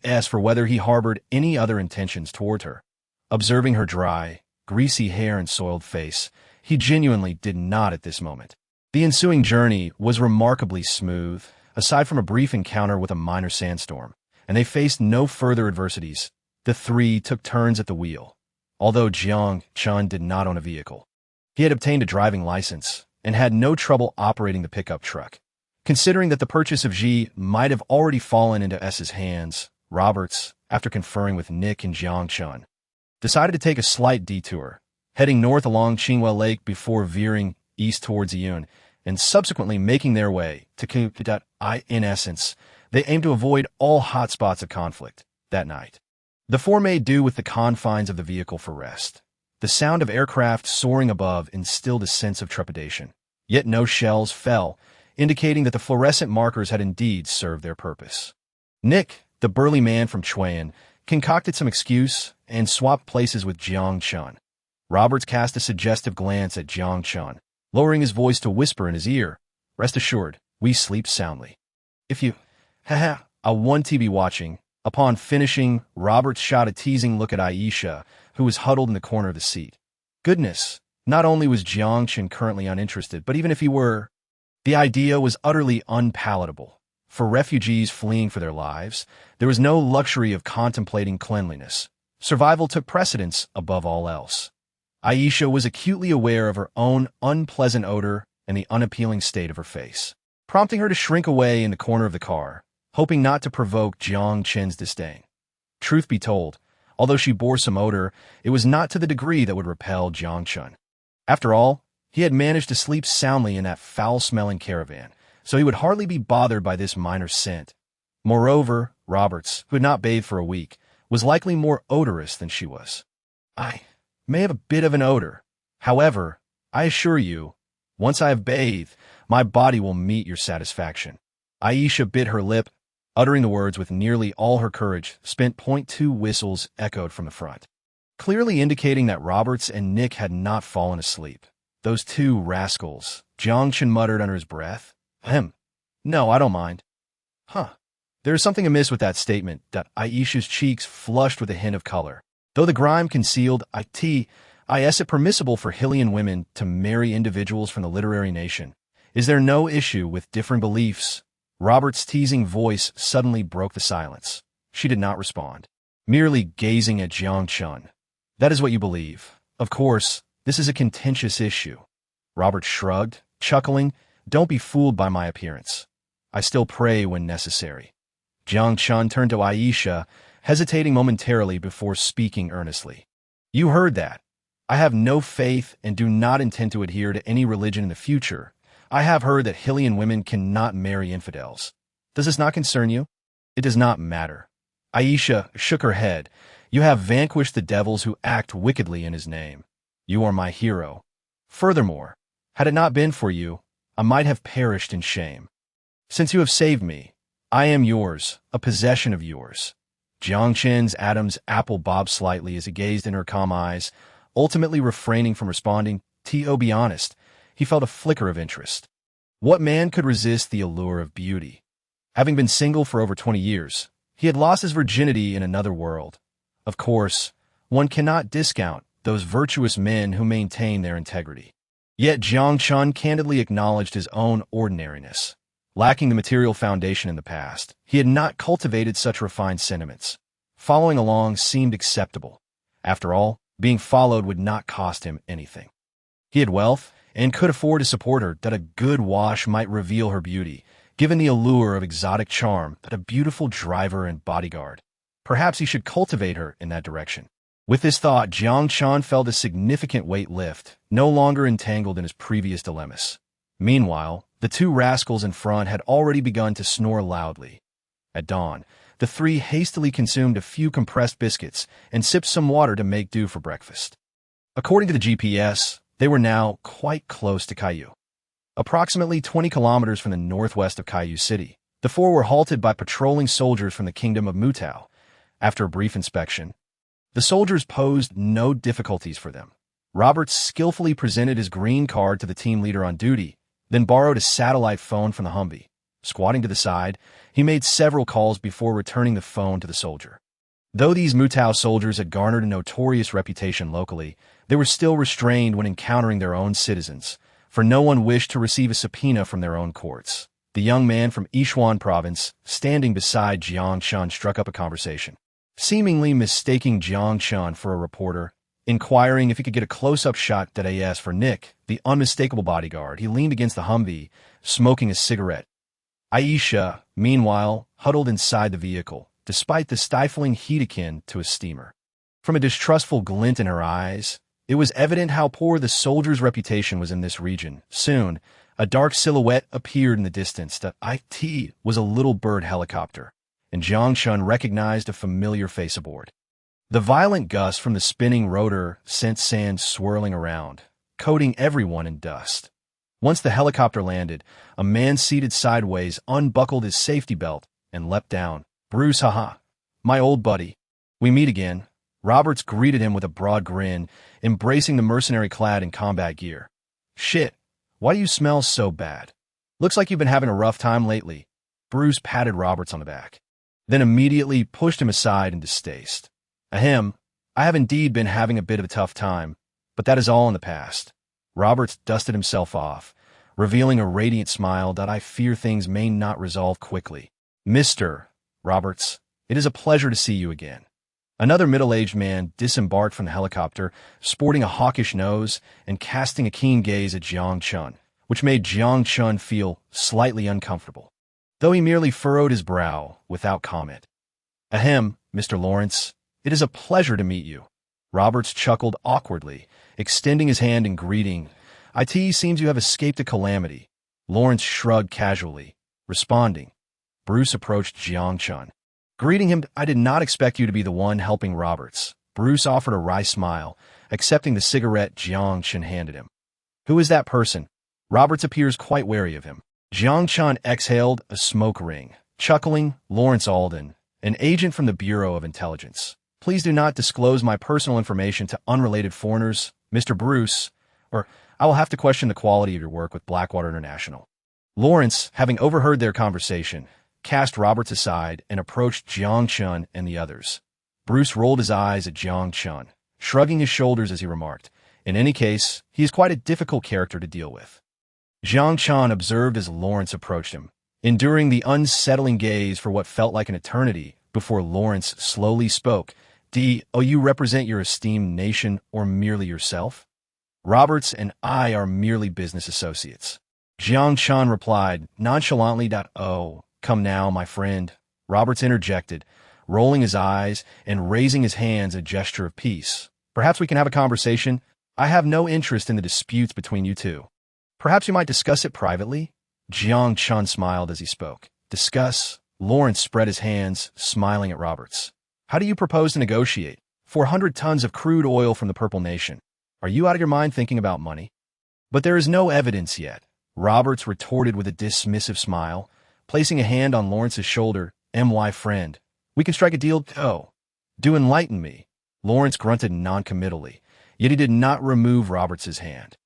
as for whether he harbored any other intentions toward her. Observing her dry, greasy hair and soiled face, he genuinely did not at this moment. The ensuing journey was remarkably smooth, aside from a brief encounter with a minor sandstorm, and they faced no further adversities. The three took turns at the wheel. Although Jiang Chen did not own a vehicle, he had obtained a driving license and had no trouble operating the pickup truck. Considering that the purchase of Xi might have already fallen into S's hands, Roberts, after conferring with Nick and Jiang Chen, decided to take a slight detour, heading north along Qinghua Lake before veering east towards Yun, and subsequently making their way to Qinghua. In essence, they aimed to avoid all hotspots of conflict that night. The four made do with the confines of the vehicle for rest. The sound of aircraft soaring above instilled a sense of trepidation. Yet no shells fell, indicating that the fluorescent markers had indeed served their purpose. Nick, the burly man from Chuan, concocted some excuse and swapped places with Jiang Chen. Roberts cast a suggestive glance at Jiang Chen, lowering his voice to whisper in his ear, Rest assured, we sleep soundly. If you, I want to be watching. Upon finishing, Roberts shot a teasing look at Aisha, who was huddled in the corner of the seat. Goodness, not only was Jiang Chen currently uninterested, but even if he were, the idea was utterly unpalatable. For refugees fleeing for their lives, there was no luxury of contemplating cleanliness. Survival took precedence above all else. Aisha was acutely aware of her own unpleasant odor and the unappealing state of her face, prompting her to shrink away in the corner of the car, hoping not to provoke Jiang Chen's disdain. Truth be told, although she bore some odor, it was not to the degree that would repel Jiang Chen. After all, he had managed to sleep soundly in that foul-smelling caravan, so he would hardly be bothered by this minor scent. Moreover, Roberts, who had not bathed for a week, was likely more odorous than she was. I may have a bit of an odor. However, I assure you, once I have bathed, my body will meet your satisfaction. Aisha bit her lip, uttering the words with nearly all her courage. Spent .2 whistles echoed from the front, clearly indicating that Roberts and Nick had not fallen asleep. Those two rascals, Jiang Chen muttered under his breath. No, I don't mind. There is something amiss with that statement. Aisha's cheeks flushed with a hint of color. Though the grime concealed, is it permissible for Hylian women to marry individuals from the literary nation? Is there no issue with different beliefs? Robert's teasing voice suddenly broke the silence. She did not respond, merely gazing at Jiang Chen. That is what you believe. Of course, this is a contentious issue. Robert shrugged, chuckling. Don't be fooled by my appearance. I still pray when necessary. Jiang Chen turned to Aisha, hesitating momentarily before speaking earnestly. You heard that. I have no faith and do not intend to adhere to any religion in the future. I have heard that Hylian women cannot marry infidels. Does this not concern you? It does not matter. Aisha shook her head. You have vanquished the devils who act wickedly in his name. You are my hero. Furthermore, had it not been for you, I might have perished in shame. Since you have saved me, I am yours, a possession of yours. Jiang Chen's Adam's apple bobbed slightly as he gazed in her calm eyes, ultimately refraining from responding. To be honest, he felt a flicker of interest. What man could resist the allure of beauty? Having been single for over 20 years, he had lost his virginity in another world. Of course, one cannot discount those virtuous men who maintain their integrity. Yet Jiang Chen candidly acknowledged his own ordinariness. Lacking the material foundation in the past, he had not cultivated such refined sentiments. Following along seemed acceptable. After all, being followed would not cost him anything. He had wealth and could afford to support her, that a good wash might reveal her beauty, given the allure of exotic charm that a beautiful driver and bodyguard. Perhaps he should cultivate her in that direction. With this thought, Jiang Chen felt a significant weight lift, no longer entangled in his previous dilemmas. Meanwhile, the two rascals in front had already begun to snore loudly. At dawn, the three hastily consumed a few compressed biscuits and sipped some water to make do for breakfast. According to the GPS, they were now quite close to Caillou. Approximately 20 kilometers from the northwest of Caillou City, the four were halted by patrolling soldiers from the kingdom of Mutao. After a brief inspection, the soldiers posed no difficulties for them. Roberts skillfully presented his green card to the team leader on duty, then borrowed a satellite phone from the Humvee. Squatting to the side, he made several calls before returning the phone to the soldier. Though these Mutao soldiers had garnered a notorious reputation locally, they were still restrained when encountering their own citizens, for no one wished to receive a subpoena from their own courts. The young man from Yishuan province, standing beside Jiang Chen, struck up a conversation. Seemingly mistaking Jiang Chen for a reporter, inquiring if he could get a close-up shot at AS for Nick, the unmistakable bodyguard, he leaned against the Humvee, smoking a cigarette. Aisha, meanwhile, huddled inside the vehicle, despite the stifling heat akin to a steamer. From a distrustful glint in her eyes, it was evident how poor the soldier's reputation was in this region. Soon, a dark silhouette appeared in the distance. The IT was a little bird helicopter, and Jiang Chen recognized a familiar face aboard. The violent gust from the spinning rotor sent sand swirling around, coating everyone in dust. Once the helicopter landed, a man seated sideways unbuckled his safety belt and leapt down. "Bruce, haha. My old buddy. We meet again." Roberts greeted him with a broad grin, embracing the mercenary clad in combat gear. "Shit, why do you smell so bad? Looks like you've been having a rough time lately." Bruce patted Roberts on the back, then immediately pushed him aside in distaste. "Ahem, I have indeed been having a bit of a tough time, but that is all in the past." Roberts dusted himself off, revealing a radiant smile that I fear things may not resolve quickly. "Mr. Roberts, it is a pleasure to see you again." Another middle-aged man disembarked from the helicopter, sporting a hawkish nose and casting a keen gaze at Jiang Chen, which made Jiang Chen feel slightly uncomfortable, though he merely furrowed his brow without comment. "Ahem, Mr. Lawrence, it is a pleasure to meet you." Roberts chuckled awkwardly, extending his hand in greeting. "It seems you have escaped a calamity." Lawrence shrugged casually, responding. Bruce approached Jiang Chen, greeting him. "I did not expect you to be the one helping Roberts." Bruce offered a wry smile, accepting the cigarette Jiang Chen handed him. "Who is that person?" Roberts appears quite wary of him. Jiang Chen exhaled a smoke ring, chuckling. "Lawrence Alden, an agent from the Bureau of Intelligence. Please do not disclose my personal information to unrelated foreigners, Mr. Bruce, or I will have to question the quality of your work with Blackwater International." Lawrence, having overheard their conversation, cast Roberts aside and approached Jiang Chen and the others. Bruce rolled his eyes at Jiang Chen, shrugging his shoulders as he remarked, "In any case, he is quite a difficult character to deal with." Jiang Chen observed as Lawrence approached him, enduring the unsettling gaze for what felt like an eternity before Lawrence slowly spoke. "Do you represent your esteemed nation or merely yourself?" "Roberts and I are merely business associates." Jiang Chen replied nonchalantly. "Oh, come now, my friend," Roberts interjected, rolling his eyes and raising his hands in a gesture of peace. "Perhaps we can have a conversation. I have no interest in the disputes between you two. Perhaps we might discuss it privately?" Jiang Chen smiled as he spoke. "Discuss?" Lawrence spread his hands, smiling at Roberts. "How do you propose to negotiate? 400 tons of crude oil from the Purple Nation. Are you out of your mind thinking about money?" "But there is no evidence yet," Roberts retorted with a dismissive smile, placing a hand on Lawrence's shoulder. "My friend, we can strike a deal." "Oh, do enlighten me." Lawrence grunted noncommittally, yet he did not remove Roberts's hand.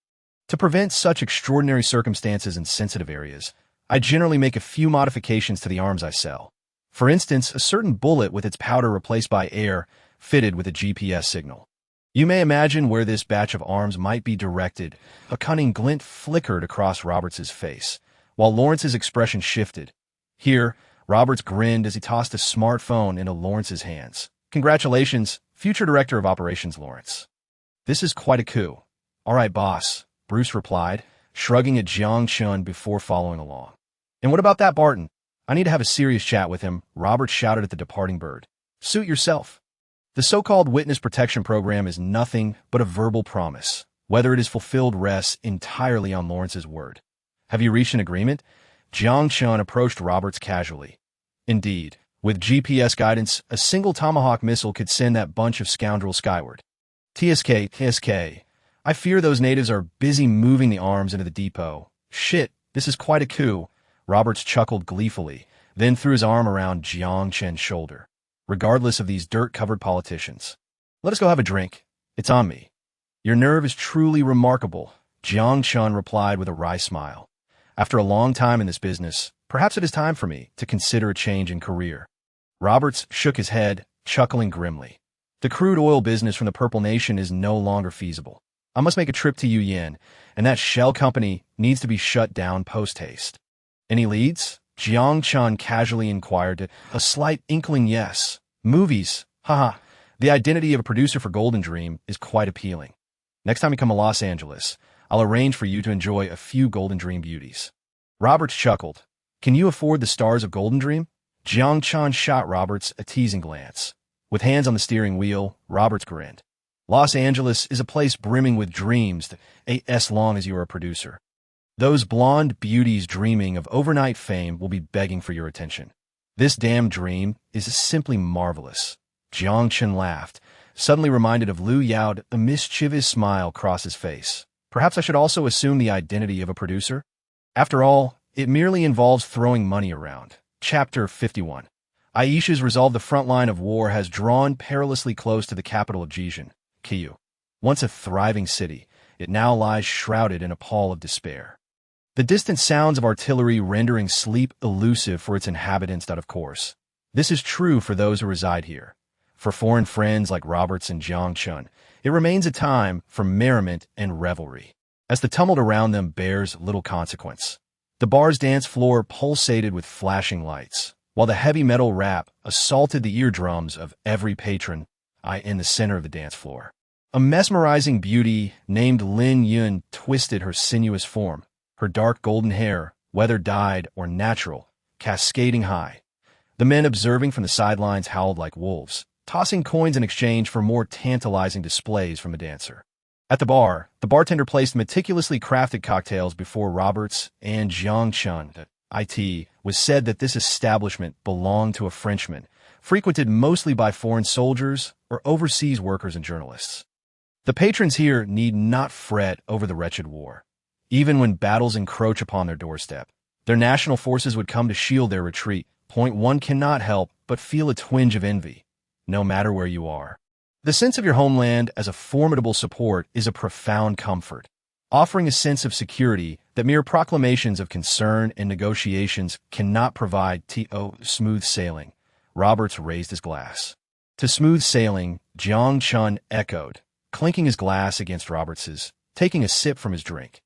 "To prevent such extraordinary circumstances in sensitive areas, I generally make a few modifications to the arms I sell. For instance, a certain bullet with its powder replaced by air, fitted with a GPS signal." You may imagine where this batch of arms might be directed. A cunning glint flickered across Roberts's face, while Lawrence's expression shifted. Here, Roberts grinned as he tossed a smartphone into Lawrence's hands. Congratulations, future Director of Operations Lawrence. This is quite a coup. All right, boss, Bruce replied, shrugging at Jiang Chen before following along. And what about that Barton? I need to have a serious chat with him, Roberts shouted at the departing bird. Suit yourself. The so-called witness protection program is nothing but a verbal promise. Whether it is fulfilled rests entirely on Lawrence's word. Have you reached an agreement? Jiang Chen approached Roberts casually. Indeed, with GPS guidance, a single Tomahawk missile could send that bunch of scoundrels skyward. TSK. I fear those natives are busy moving the arms into the depot. Shit, this is quite a coup. Roberts chuckled gleefully, then threw his arm around Jiang Chen's shoulder. Regardless of these dirt-covered politicians. Let us go have a drink. It's on me. Your nerve is truly remarkable, Jiang Chen replied with a wry smile. After a long time in this business, perhaps it is time for me to consider a change in career. Roberts shook his head, chuckling grimly. The crude oil business from the Purple Nation is no longer feasible. I must make a trip to Yen, and that shell company needs to be shut down post-haste. Any leads? Jiang Chen casually inquired, a slight inkling yes. Movies. Haha. The identity of a producer for Golden Dream is quite appealing. Next time you come to Los Angeles, I'll arrange for you to enjoy a few Golden Dream beauties. Roberts chuckled. Can you afford the stars of Golden Dream? Jiang Chen shot Roberts a teasing glance. With hands on the steering wheel, Roberts grinned. Los Angeles is a place brimming with dreams as long as you are a producer. Those blonde beauties dreaming of overnight fame will be begging for your attention. This damn dream is simply marvelous. Jiang Chen laughed, suddenly reminded of Liu Yao. A mischievous smile crossed his face. Perhaps I should also assume the identity of a producer? After all, it merely involves throwing money around. Chapter 51. Aisha's resolve. The front line of war has drawn perilously close to the capital of Jijan, Kyiv. Once a thriving city, it now lies shrouded in a pall of despair. The distant sounds of artillery rendering sleep elusive for its inhabitants. Of course, this is true for those who reside here. For foreign friends like Roberts and Jiang Chen, it remains a time for merriment and revelry, as the tumult around them bears little consequence. The bar's dance floor pulsated with flashing lights, while the heavy metal rap assaulted the eardrums of every patron in the center of the dance floor. A mesmerizing beauty named Lin Yun twisted her sinuous form, her dark golden hair, whether dyed or natural, cascading high. The men observing from the sidelines howled like wolves, tossing coins in exchange for more tantalizing displays from the dancer. At the bar, the bartender placed meticulously crafted cocktails before Roberts and Jiang Chen. It was said that this establishment belonged to a Frenchman, frequented mostly by foreign soldiers or overseas workers and journalists. The patrons here need not fret over the wretched war. Even when battles encroach upon their doorstep, their national forces would come to shield their retreat. One cannot help but feel a twinge of envy, no matter where you are. The sense of your homeland as a formidable support is a profound comfort, offering a sense of security that mere proclamations of concern and negotiations cannot provide. Smooth sailing. Roberts raised his glass. To smooth sailing, Jiang Chen echoed, clinking his glass against Roberts's, taking a sip from his drink.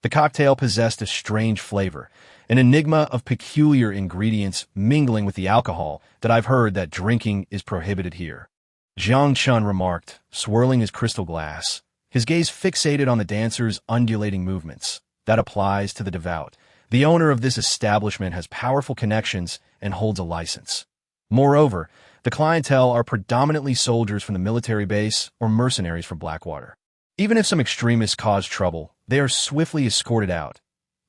The cocktail possessed a strange flavor, an enigma of peculiar ingredients mingling with the alcohol that I've heard that drinking is prohibited here. Jiang Chen remarked, swirling his crystal glass, his gaze fixated on the dancer's undulating movements. That applies to the devout. The owner of this establishment has powerful connections and holds a license. Moreover, the clientele are predominantly soldiers from the military base or mercenaries from Blackwater. Even if some extremists cause trouble, they are swiftly escorted out.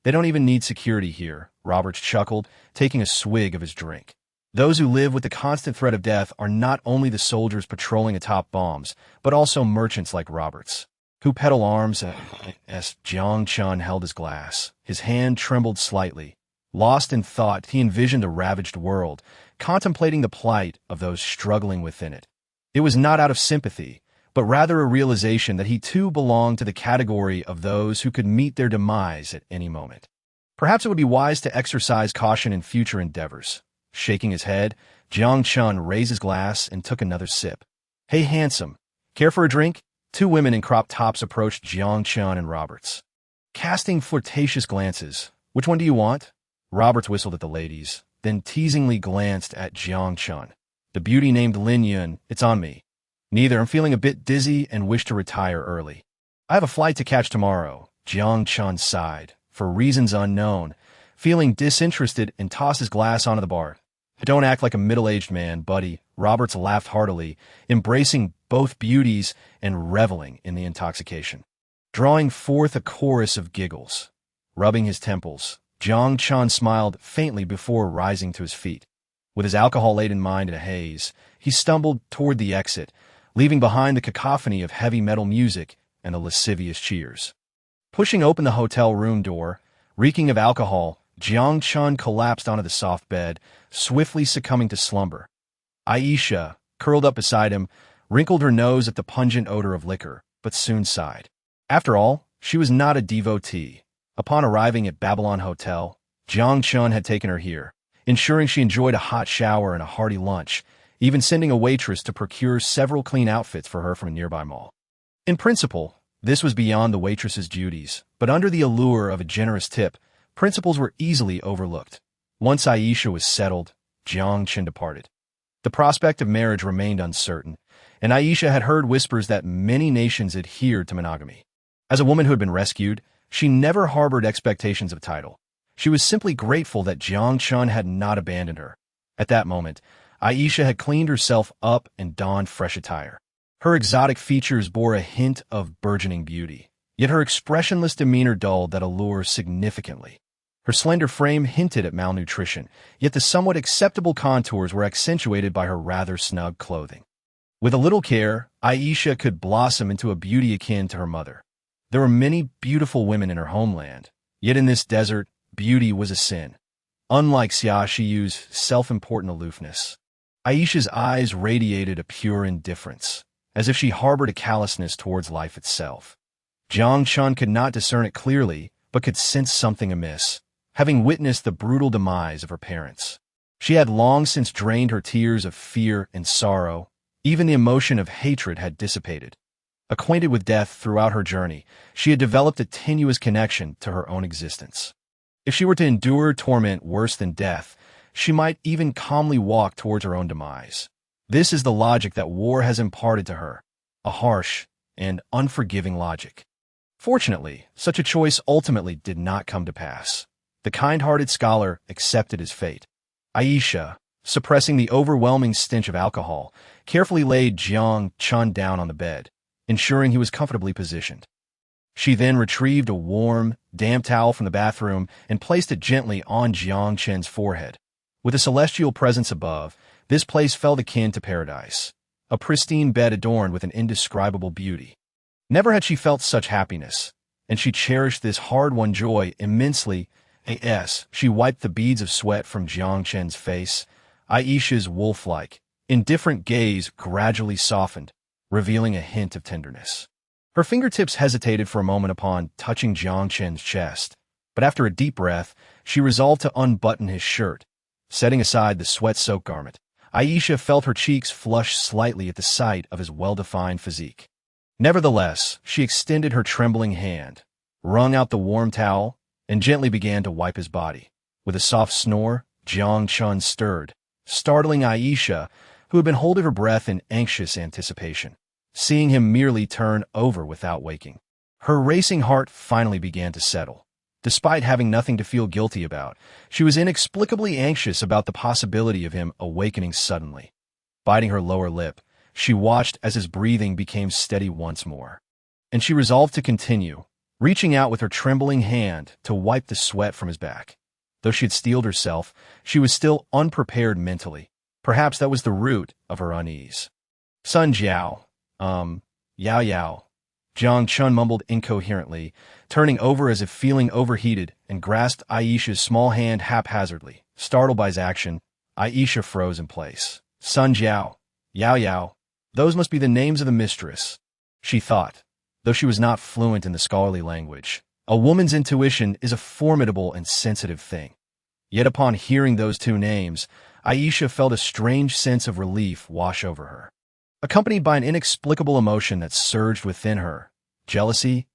They don't even need security here, Roberts chuckled, taking a swig of his drink. Those who live with the constant threat of death are not only the soldiers patrolling atop bombs, but also merchants like Roberts, who peddle arms. As Jiang Chen held his glass, his hand trembled slightly. Lost in thought, he envisioned a ravaged world, contemplating the plight of those struggling within it. It was not out of sympathy, but rather a realization that he too belonged to the category of those who could meet their demise at any moment. Perhaps it would be wise to exercise caution in future endeavors. Shaking his head, Jiang Chen raised his glass and took another sip. Hey, handsome, care for a drink? Two women in crop tops approached Jiang Chen and Roberts, casting flirtatious glances. "Which one do you want?" Roberts whistled at the ladies, then teasingly glanced at Jiang Chen. "The beauty named Lin Yun, it's on me." "Neither. I'm feeling a bit dizzy and wish to retire early." "I have a flight to catch tomorrow." Jiang Chen sighed, for reasons unknown, feeling disinterested, and tossed his glass onto the bar. "Don't act like a middle-aged man, buddy." Roberts laughed heartily, embracing both beauties and reveling in the intoxication, drawing forth a chorus of giggles. Rubbing his temples, Jiang Chen smiled faintly before rising to his feet. With his alcohol-laden mind in a haze, he stumbled toward the exit, leaving behind the cacophony of heavy metal music and the lascivious cheers. Pushing open the hotel room door, reeking of alcohol, Jiang Chen collapsed onto the soft bed, swiftly succumbing to slumber. Aisha, curled up beside him, wrinkled her nose at the pungent odor of liquor, but soon sighed. After all, she was not a devotee. Upon arriving at Babylon Hotel, Jiang Chen had taken her here, ensuring she enjoyed a hot shower and a hearty lunch, even sending a waitress to procure several clean outfits for her from a nearby mall. In principle, this was beyond the waitress's duties, but under the allure of a generous tip, principles were easily overlooked. Once Aisha was settled, Jiang Chen departed. The prospect of marriage remained uncertain, and Aisha had heard whispers that many nations adhered to monogamy. As a woman who had been rescued, she never harbored expectations of title. She was simply grateful that Jiang Chen had not abandoned her. At that moment, Aisha had cleaned herself up and donned fresh attire. Her exotic features bore a hint of burgeoning beauty, yet her expressionless demeanor dulled that allure significantly. Her slender frame hinted at malnutrition, yet the somewhat acceptable contours were accentuated by her rather snug clothing. With a little care, Aisha could blossom into a beauty akin to her mother. There were many beautiful women in her homeland, yet in this desert, beauty was a sin. Unlike Xia Shiyu's self-important aloofness, Aisha's eyes radiated a pure indifference, as if she harbored a callousness towards life itself. Jiang Chen could not discern it clearly, but could sense something amiss, having witnessed the brutal demise of her parents. She had long since drained her tears of fear and sorrow. Even the emotion of hatred had dissipated. Acquainted with death throughout her journey, she had developed a tenuous connection to her own existence. If she were to endure torment worse than death, she might even calmly walk towards her own demise. This is the logic that war has imparted to her, a harsh and unforgiving logic. Fortunately, such a choice ultimately did not come to pass. The kind-hearted scholar accepted his fate. Aisha, suppressing the overwhelming stench of alcohol, carefully laid Jiang Chen down on the bed, ensuring he was comfortably positioned. She then retrieved a warm, damp towel from the bathroom and placed it gently on Jiang Chen's forehead. With a celestial presence above, this place felt akin to paradise, a pristine bed adorned with an indescribable beauty. Never had she felt such happiness, and she cherished this hard-won joy immensely. She wiped the beads of sweat from Jiang Chen's face. Aisha's wolf-like, indifferent gaze gradually softened, revealing a hint of tenderness. Her fingertips hesitated for a moment upon touching Jiang Chen's chest, but after a deep breath, she resolved to unbutton his shirt. Setting aside the sweat-soaked garment, Aisha felt her cheeks flush slightly at the sight of his well-defined physique. Nevertheless, she extended her trembling hand, wrung out the warm towel, and gently began to wipe his body. With a soft snore, Jiang Chen stirred, startling Aisha, who had been holding her breath in anxious anticipation, seeing him merely turn over without waking. Her racing heart finally began to settle. Despite having nothing to feel guilty about, she was inexplicably anxious about the possibility of him awakening suddenly. Biting her lower lip, she watched as his breathing became steady once more. And she resolved to continue, reaching out with her trembling hand to wipe the sweat from his back. Though she had steeled herself, she was still unprepared mentally. Perhaps that was the root of her unease. Sun Jiao. Yao. Jiang Chen mumbled incoherently, turning over as if feeling overheated, and grasped Aisha's small hand haphazardly. Startled by his action, Aisha froze in place. Sun Jiao. Yao. Those must be the names of the mistress, she thought, though she was not fluent in the scholarly language. A woman's intuition is a formidable and sensitive thing. Yet upon hearing those two names, Aisha felt a strange sense of relief wash over her. accompanied by an inexplicable emotion that surged within her. Jealousy?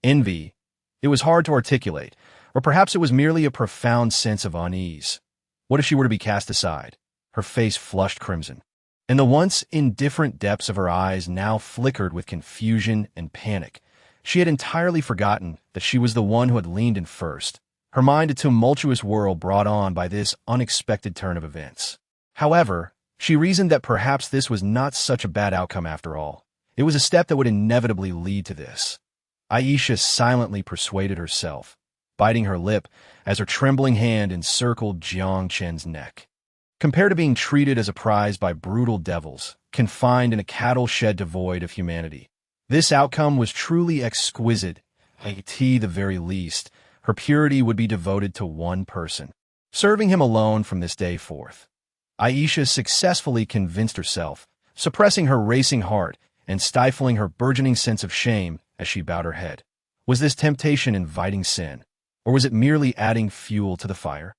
Envy? It was hard to articulate, or perhaps it was merely a profound sense of unease. What if she were to be cast aside? Her face flushed crimson, and the once indifferent depths of her eyes now flickered with confusion and panic. She had entirely forgotten that she was the one who had leaned in first, her mind a tumultuous whirl brought on by this unexpected turn of events. However, she reasoned that perhaps this was not such a bad outcome after all. It was a step that would inevitably lead to this. Aisha silently persuaded herself, biting her lip as her trembling hand encircled Jiang Chen's neck. Compared to being treated as a prize by brutal devils, confined in a cattle shed devoid of humanity, this outcome was truly exquisite. At the very least, her purity would be devoted to one person, serving him alone from this day forth. Aisha successfully convinced herself, suppressing her racing heart and stifling her burgeoning sense of shame as she bowed her head. Was this temptation inviting sin, or was it merely adding fuel to the fire?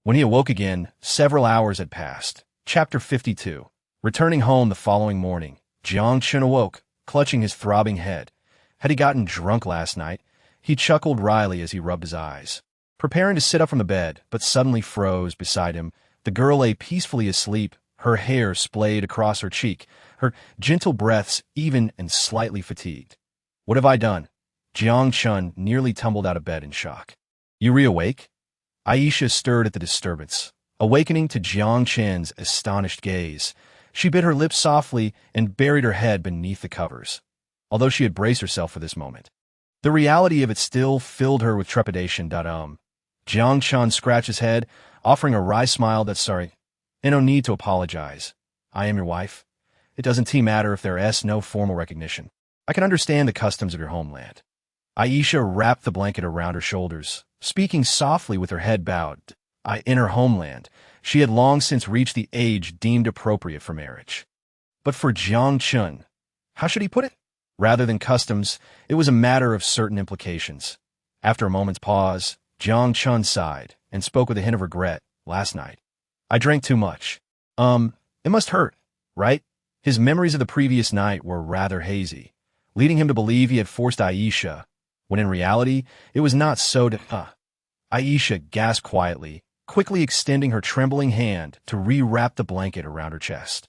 When he awoke again, several hours had passed. Chapter 52. Returning home the following morning, Jiang Chen awoke, clutching his throbbing head. Had he gotten drunk last night? He chuckled wryly as he rubbed his eyes, preparing to sit up from the bed, but suddenly froze beside him. The girl lay peacefully asleep, her hair splayed across her cheek, her gentle breaths even and slightly fatigued. What have I done? Jiang Chen nearly tumbled out of bed in shock. You reawake? Aisha stirred at the disturbance, awakening to Jiang Chen's astonished gaze. She bit her lips softly and buried her head beneath the covers, although she had braced herself for this moment. The reality of it still filled her with trepidation. Jiang Chen scratched his head, offering a wry smile that sorry. No need to apologize. I am your wife. It doesn't matter if there is no formal recognition. I can understand the customs of your homeland. Aisha wrapped the blanket around her shoulders, speaking softly with her head bowed. In her homeland, she had long since reached the age deemed appropriate for marriage. But for Jiang Chen, how should he put it? Rather than customs, it was a matter of certain implications. After a moment's pause, Jiang Chen sighed and spoke with a hint of regret. Last night, I drank too much. It must hurt, right? His memories of the previous night were rather hazy, leading him to believe he had forced Aisha, when in reality, it was not so. Aisha gasped quietly, quickly extending her trembling hand to re-wrap the blanket around her chest.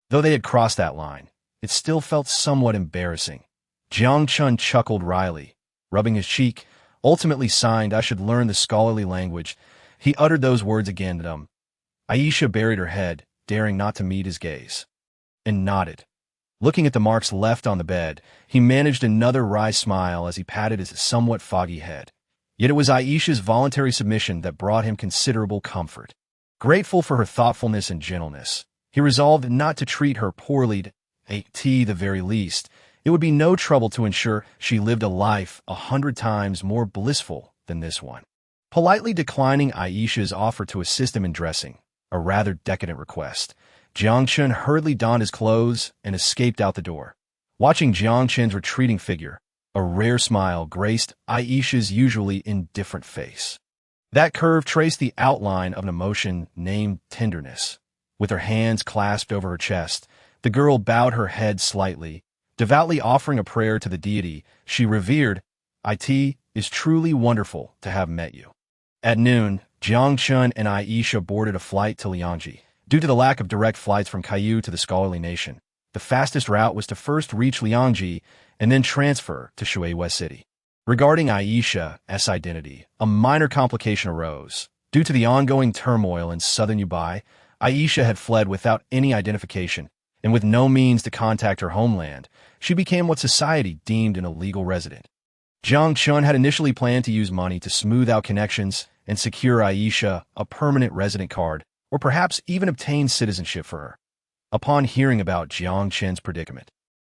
Though they had crossed that line, it still felt somewhat embarrassing. Jiang Chen chuckled wryly, rubbing his cheek, ultimately signed, I should learn the scholarly language. He uttered those words again. Aisha buried her head, daring not to meet his gaze, and nodded. Looking at the marks left on the bed, he managed another wry smile as he patted his somewhat foggy head. Yet it was Aisha's voluntary submission that brought him considerable comfort. Grateful for her thoughtfulness and gentleness, he resolved not to treat her poorly. At the very least, it would be no trouble to ensure she lived a life 100 times more blissful than this one. Politely declining Aisha's offer to assist him in dressing, a rather decadent request, Jiang Chen hurriedly donned his clothes and escaped out the door. Watching Jiang Chen's retreating figure, a rare smile graced Aisha's usually indifferent face. That curve traced the outline of an emotion named tenderness. With her hands clasped over her chest, the girl bowed her head slightly, devoutly offering a prayer to the deity she revered. It is truly wonderful to have met you. At noon, Jiang Chen and Aisha boarded a flight to Liangji. Due to the lack of direct flights from Kaiyu to the scholarly nation, the fastest route was to first reach Liangji and then transfer to Shui City. Regarding Aisha's identity, a minor complication arose. Due to the ongoing turmoil in southern Yubai, Aisha had fled without any identification, and with no means to contact her homeland, she became what society deemed an illegal resident. Jiang Chen had initially planned to use money to smooth out connections and secure Aisha a permanent resident card, or perhaps even obtain citizenship for her. Upon hearing about Jiang Chen's predicament,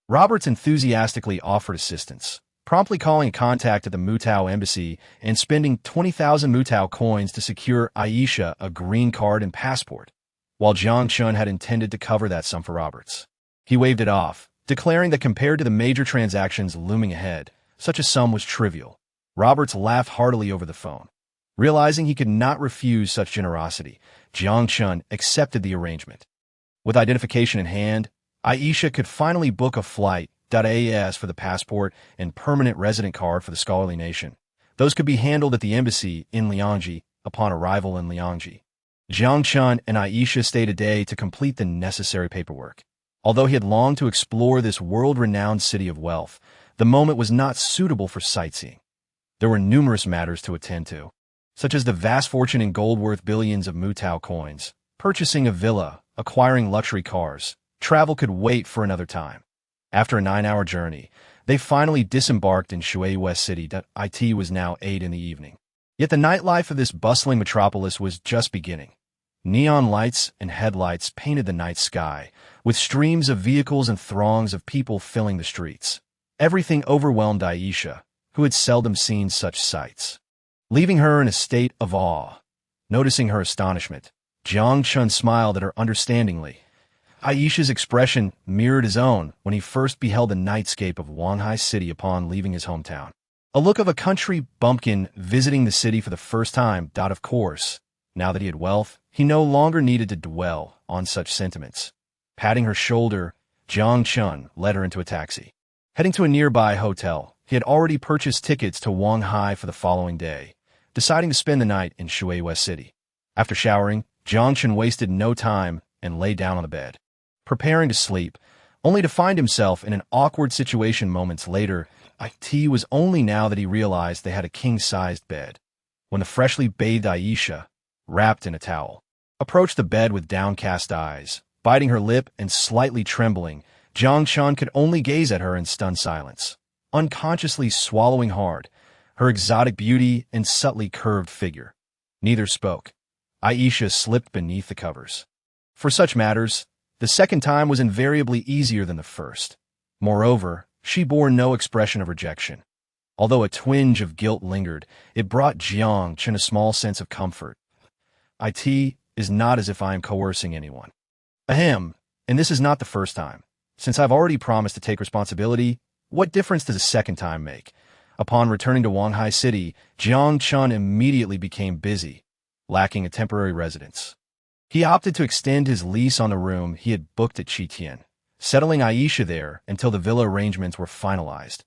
Roberts enthusiastically offered assistance, promptly calling a contact at the Mutao embassy and spending 20,000 Mutao coins to secure Aisha a green card and passport. While Jiang Chen had intended to cover that sum for Roberts, he waved it off, declaring that compared to the major transactions looming ahead, such a sum was trivial. Roberts laughed heartily over the phone. Realizing he could not refuse such generosity, Jiang Chen accepted the arrangement. With identification in hand, Aisha could finally book a flight.as for the passport and permanent resident card for the scholarly nation. Those could be handled at the embassy in Liangji upon arrival in Liangji. Jiang Chen and Aisha stayed a day to complete the necessary paperwork. Although he had longed to explore this world-renowned city of wealth, the moment was not suitable for sightseeing. There were numerous matters to attend to, such as the vast fortune in gold worth billions of Mutao coins, purchasing a villa, acquiring luxury cars. Travel could wait for another time. After a 9-hour journey, they finally disembarked in Shui West City. It was now 8 in the evening. Yet the nightlife of this bustling metropolis was just beginning. Neon lights and headlights painted the night sky, with streams of vehicles and throngs of people filling the streets. Everything overwhelmed Aisha, who had seldom seen such sights. Leaving her in a state of awe. Noticing her astonishment, Jiang Chen smiled at her understandingly. Aisha's expression mirrored his own when he first beheld the nightscape of Wanhai City upon leaving his hometown. A look of a country bumpkin visiting the city for the first time. Of course, now that he had wealth, he no longer needed to dwell on such sentiments. Patting her shoulder, Jiang Chen led her into a taxi. Heading to a nearby hotel, he had already purchased tickets to Wanhai for the following day, deciding to spend the night in Shui West City. After showering, Jiang Chen wasted no time and lay down on the bed, preparing to sleep, only to find himself in an awkward situation moments later. It was only now that he realized they had a king-sized bed. When the freshly bathed Aisha, wrapped in a towel, approached the bed with downcast eyes, biting her lip and slightly trembling, Jiang Chen could only gaze at her in stunned silence, unconsciously swallowing hard, her exotic beauty and subtly curved figure. Neither spoke. Aisha slipped beneath the covers. For such matters, the second time was invariably easier than the first. Moreover, she bore no expression of rejection. Although a twinge of guilt lingered, it brought Jiang Chen a small sense of comfort. It is not as if I am coercing anyone. Ahem, and this is not the first time. Since I've already promised to take responsibility, what difference does a second time make? Upon returning to Wanhai City, Jiang Chen immediately became busy, lacking a temporary residence. He opted to extend his lease on the room he had booked at Qitian, settling Aisha there until the villa arrangements were finalized.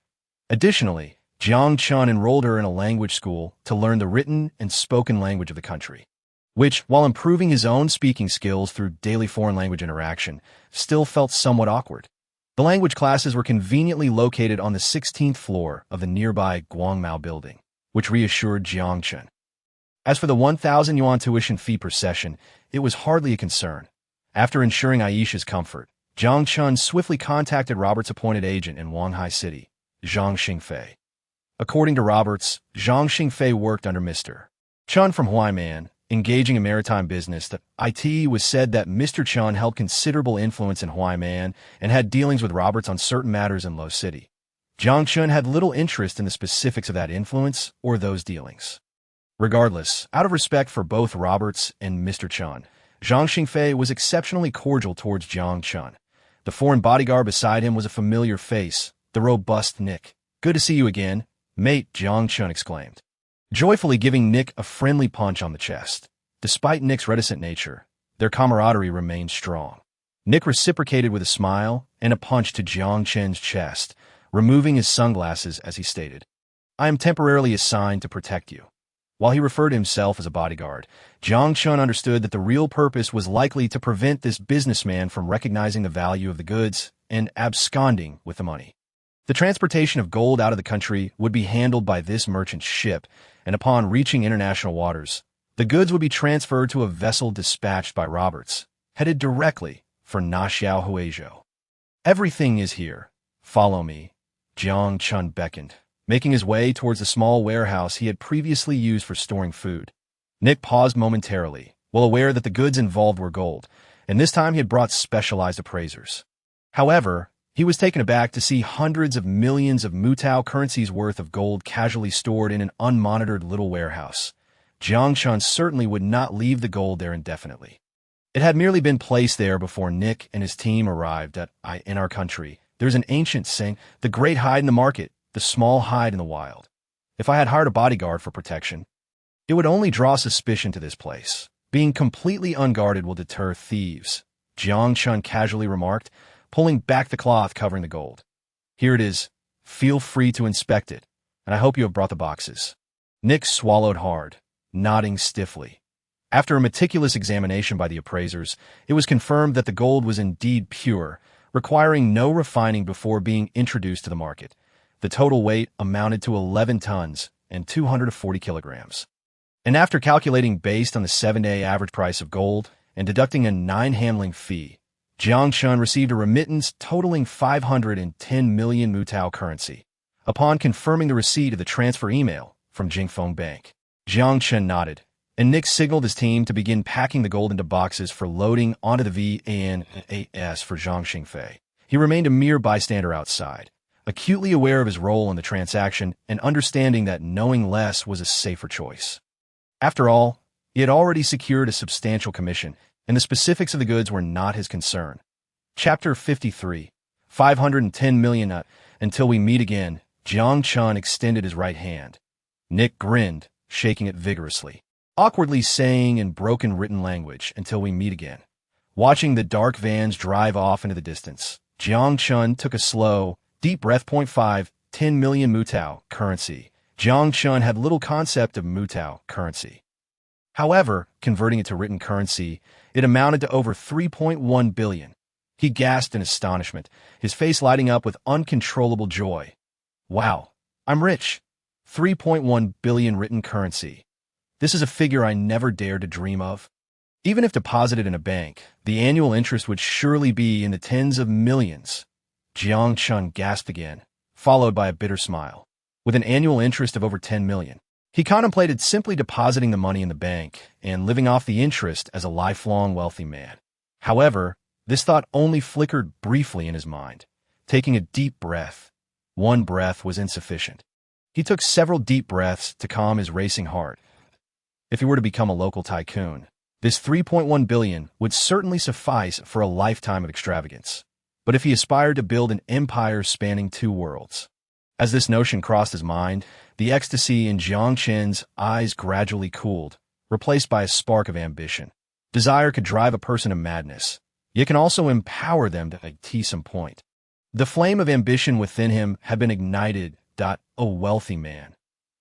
Additionally, Jiang Chen enrolled her in a language school to learn the written and spoken language of the country, which, while improving his own speaking skills through daily foreign language interaction, still felt somewhat awkward. The language classes were conveniently located on the 16th floor of the nearby Guangmao building, which reassured Jiang Chen. As for the 1,000 yuan tuition fee per session, it was hardly a concern. After ensuring Aisha's comfort, Jiang Chen swiftly contacted Robert's appointed agent in Wanhai City, Zhang Xingfei. According to Roberts, Zhang Xingfei worked under Mr. Chen from Huaiman, engaging in maritime business. It was said that Mr. Chen held considerable influence in Huaiman and had dealings with Roberts on certain matters in Lo City. Jiang Chen had little interest in the specifics of that influence or those dealings. Regardless, out of respect for both Roberts and Mr. Chen, Zhang Xingfei was exceptionally cordial towards Jiang Chen. The foreign bodyguard beside him was a familiar face, the robust Nick. "Good to see you again, mate," Jiang Chen exclaimed, joyfully giving Nick a friendly punch on the chest. Despite Nick's reticent nature, their camaraderie remained strong. Nick reciprocated with a smile and a punch to Jiang Chen's chest, removing his sunglasses as he stated, "I am temporarily assigned to protect you." While he referred to himself as a bodyguard, Jiang Chen understood that the real purpose was likely to prevent this businessman from recognizing the value of the goods and absconding with the money. The transportation of gold out of the country would be handled by this merchant ship, and upon reaching international waters, the goods would be transferred to a vessel dispatched by Roberts, headed directly for Naxiao Huizhou. "Everything is here. Follow me," Jiang Chen beckoned, making his way towards the small warehouse he had previously used for storing food. Nick paused momentarily, well aware that the goods involved were gold, and this time he had brought specialized appraisers. However, he was taken aback to see hundreds of millions of Mutao currencies worth of gold casually stored in an unmonitored little warehouse. Jiang Chen certainly would not leave the gold there indefinitely. It had merely been placed there before Nick and his team arrived in our country. There's an ancient saying, the great hide in the market, the small hide in the wild. If I had hired a bodyguard for protection, it would only draw suspicion to this place. Being completely unguarded will deter thieves, Jiang Chen casually remarked, pulling back the cloth covering the gold. "Here it is. Feel free to inspect it, and I hope you have brought the boxes." Nick swallowed hard, nodding stiffly. After a meticulous examination by the appraisers, it was confirmed that the gold was indeed pure, requiring no refining before being introduced to the market. The total weight amounted to 11 tons and 240 kilograms. And after calculating based on the 7-day average price of gold and deducting a 9 handling fee, Jiang Chen received a remittance totaling 510 million Mutao currency. Upon confirming the receipt of the transfer email from Jingfeng Bank, Jiang Chen nodded, and Nick signaled his team to begin packing the gold into boxes for loading onto the VANAS for Zhang Xingfei. He remained a mere bystander outside, acutely aware of his role in the transaction and understanding that knowing less was a safer choice. After all, he had already secured a substantial commission, and the specifics of the goods were not his concern. Chapter 53, 510 million. Until we meet again, Jiang Chen extended his right hand. Nick grinned, shaking it vigorously, awkwardly saying in broken written language, "Until we meet again." Watching the dark vans drive off into the distance, Jiang Chen took a slow, deep breath. 10 million Mutao currency. Jiang Chen had little concept of Mutao currency. However, converting it to written currency, it amounted to over 3.1 billion. He gasped in astonishment, his face lighting up with uncontrollable joy. "Wow, I'm rich. 3.1 billion written currency. This is a figure I never dared to dream of." Even if deposited in a bank, the annual interest would surely be in the tens of millions. Jiang Chen gasped again, followed by a bitter smile. With an annual interest of over 10 million, he contemplated simply depositing the money in the bank and living off the interest as a lifelong wealthy man. However, this thought only flickered briefly in his mind. Taking a deep breath, one breath was insufficient. He took several deep breaths to calm his racing heart. If he were to become a local tycoon, this 3.1 billion would certainly suffice for a lifetime of extravagance. But if he aspired to build an empire spanning 2 worlds, as this notion crossed his mind, the ecstasy in Jiang Chen's eyes gradually cooled, replaced by a spark of ambition. Desire could drive a person to madness, yet can also empower them to a teasome point. The flame of ambition within him had been ignited. A wealthy man.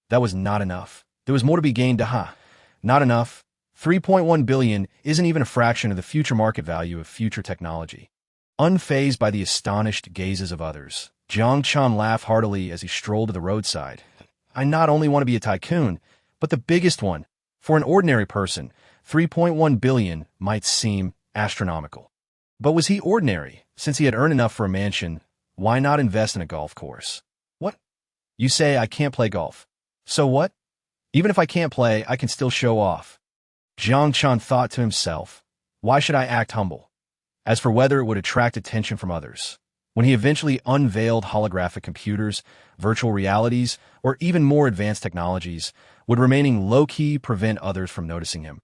That was not enough. There was more to be gained. Not enough. 3.1 billion isn't even a fraction of the future market value of future technology. Unfazed by the astonished gazes of others, Jiang Chen laughed heartily as he strolled to the roadside. "I not only want to be a tycoon, but the biggest one. For an ordinary person, 3.1 billion might seem astronomical. But was he ordinary? Since he had earned enough for a mansion, why not invest in a golf course? What? You say I can't play golf. So what? Even if I can't play, I can still show off." Jiang Chen thought to himself, "Why should I act humble? As for whether it would attract attention from others." When he eventually unveiled holographic computers, virtual realities, or even more advanced technologies, would remaining low-key prevent others from noticing him?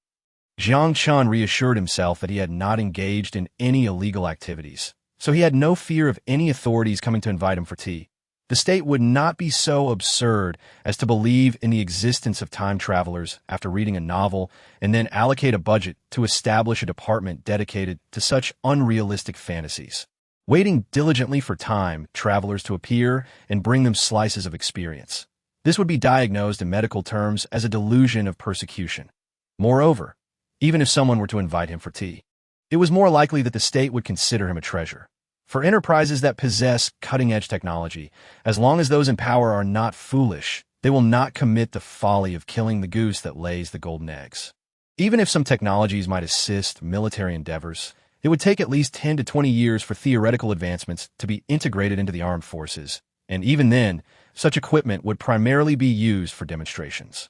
Jiang Chen reassured himself that he had not engaged in any illegal activities, so he had no fear of any authorities coming to invite him for tea. The state would not be so absurd as to believe in the existence of time travelers after reading a novel and then allocate a budget to establish a department dedicated to such unrealistic fantasies, waiting diligently for time travelers to appear and bring them slices of experience. This would be diagnosed in medical terms as a delusion of persecution. Moreover, even if someone were to invite him for tea, it was more likely that the state would consider him a treasure. For enterprises that possess cutting-edge technology, as long as those in power are not foolish, they will not commit the folly of killing the goose that lays the golden eggs. Even if some technologies might assist military endeavors, it would take at least 10 to 20 years for theoretical advancements to be integrated into the armed forces, and even then, such equipment would primarily be used for demonstrations.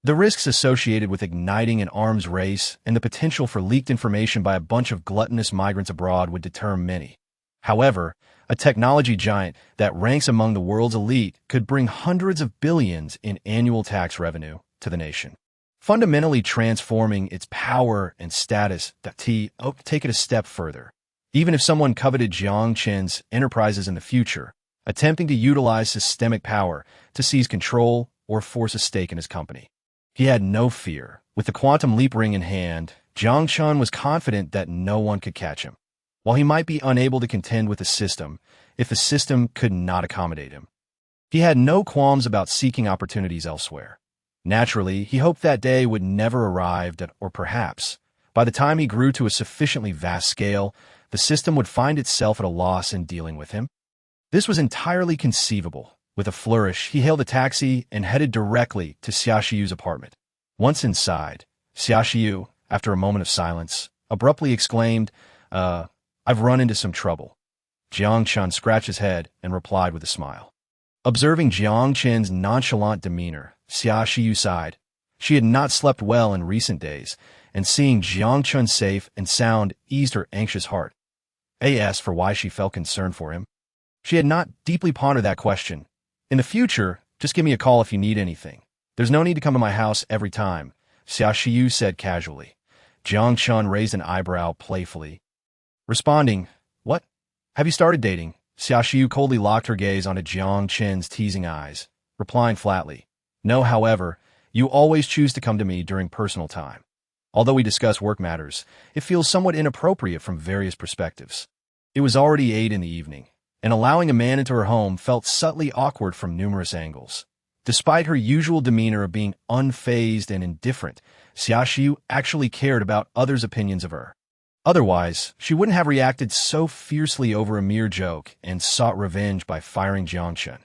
The risks associated with igniting an arms race and the potential for leaked information by a bunch of gluttonous migrants abroad would deter many. However, a technology giant that ranks among the world's elite could bring hundreds of billions in annual tax revenue to the nation, fundamentally transforming its power and status. Take it a step further. Even if someone coveted Jiang Chen's enterprises in the future, attempting to utilize systemic power to seize control or force a stake in his company, he had no fear. With the quantum leap ring in hand, Jiang Chen was confident that no one could catch him. While he might be unable to contend with the system, if the system could not accommodate him, he had no qualms about seeking opportunities elsewhere. Naturally, he hoped that day would never arrive, or perhaps, by the time he grew to a sufficiently vast scale, the system would find itself at a loss in dealing with him. This was entirely conceivable. With a flourish, he hailed a taxi and headed directly to Xiaoxiyu's apartment. Once inside, Xiaoxiyu, after a moment of silence, abruptly exclaimed, I've run into some trouble. Jiang Chen scratched his head and replied with a smile. Observing Jiang Chen's nonchalant demeanor, Xiaoxiyu sighed. She had not slept well in recent days, and seeing Jiang Chen safe and sound eased her anxious heart. As for why she felt concerned for him, she had not deeply pondered that question. In the future, just give me a call if you need anything. There's no need to come to my house every time, Xiaoxiyu said casually. Jiang Chen raised an eyebrow playfully. Responding, What? Have you started dating? Xiaoxiyu coldly locked her gaze onto Jiang Chen's teasing eyes, replying flatly, No, however, you always choose to come to me during personal time. Although we discuss work matters, it feels somewhat inappropriate from various perspectives. It was already 8 in the evening, and allowing a man into her home felt subtly awkward from numerous angles. Despite her usual demeanor of being unfazed and indifferent, Xiaoxiyu actually cared about others' opinions of her. Otherwise, she wouldn't have reacted so fiercely over a mere joke and sought revenge by firing Jiang Chen.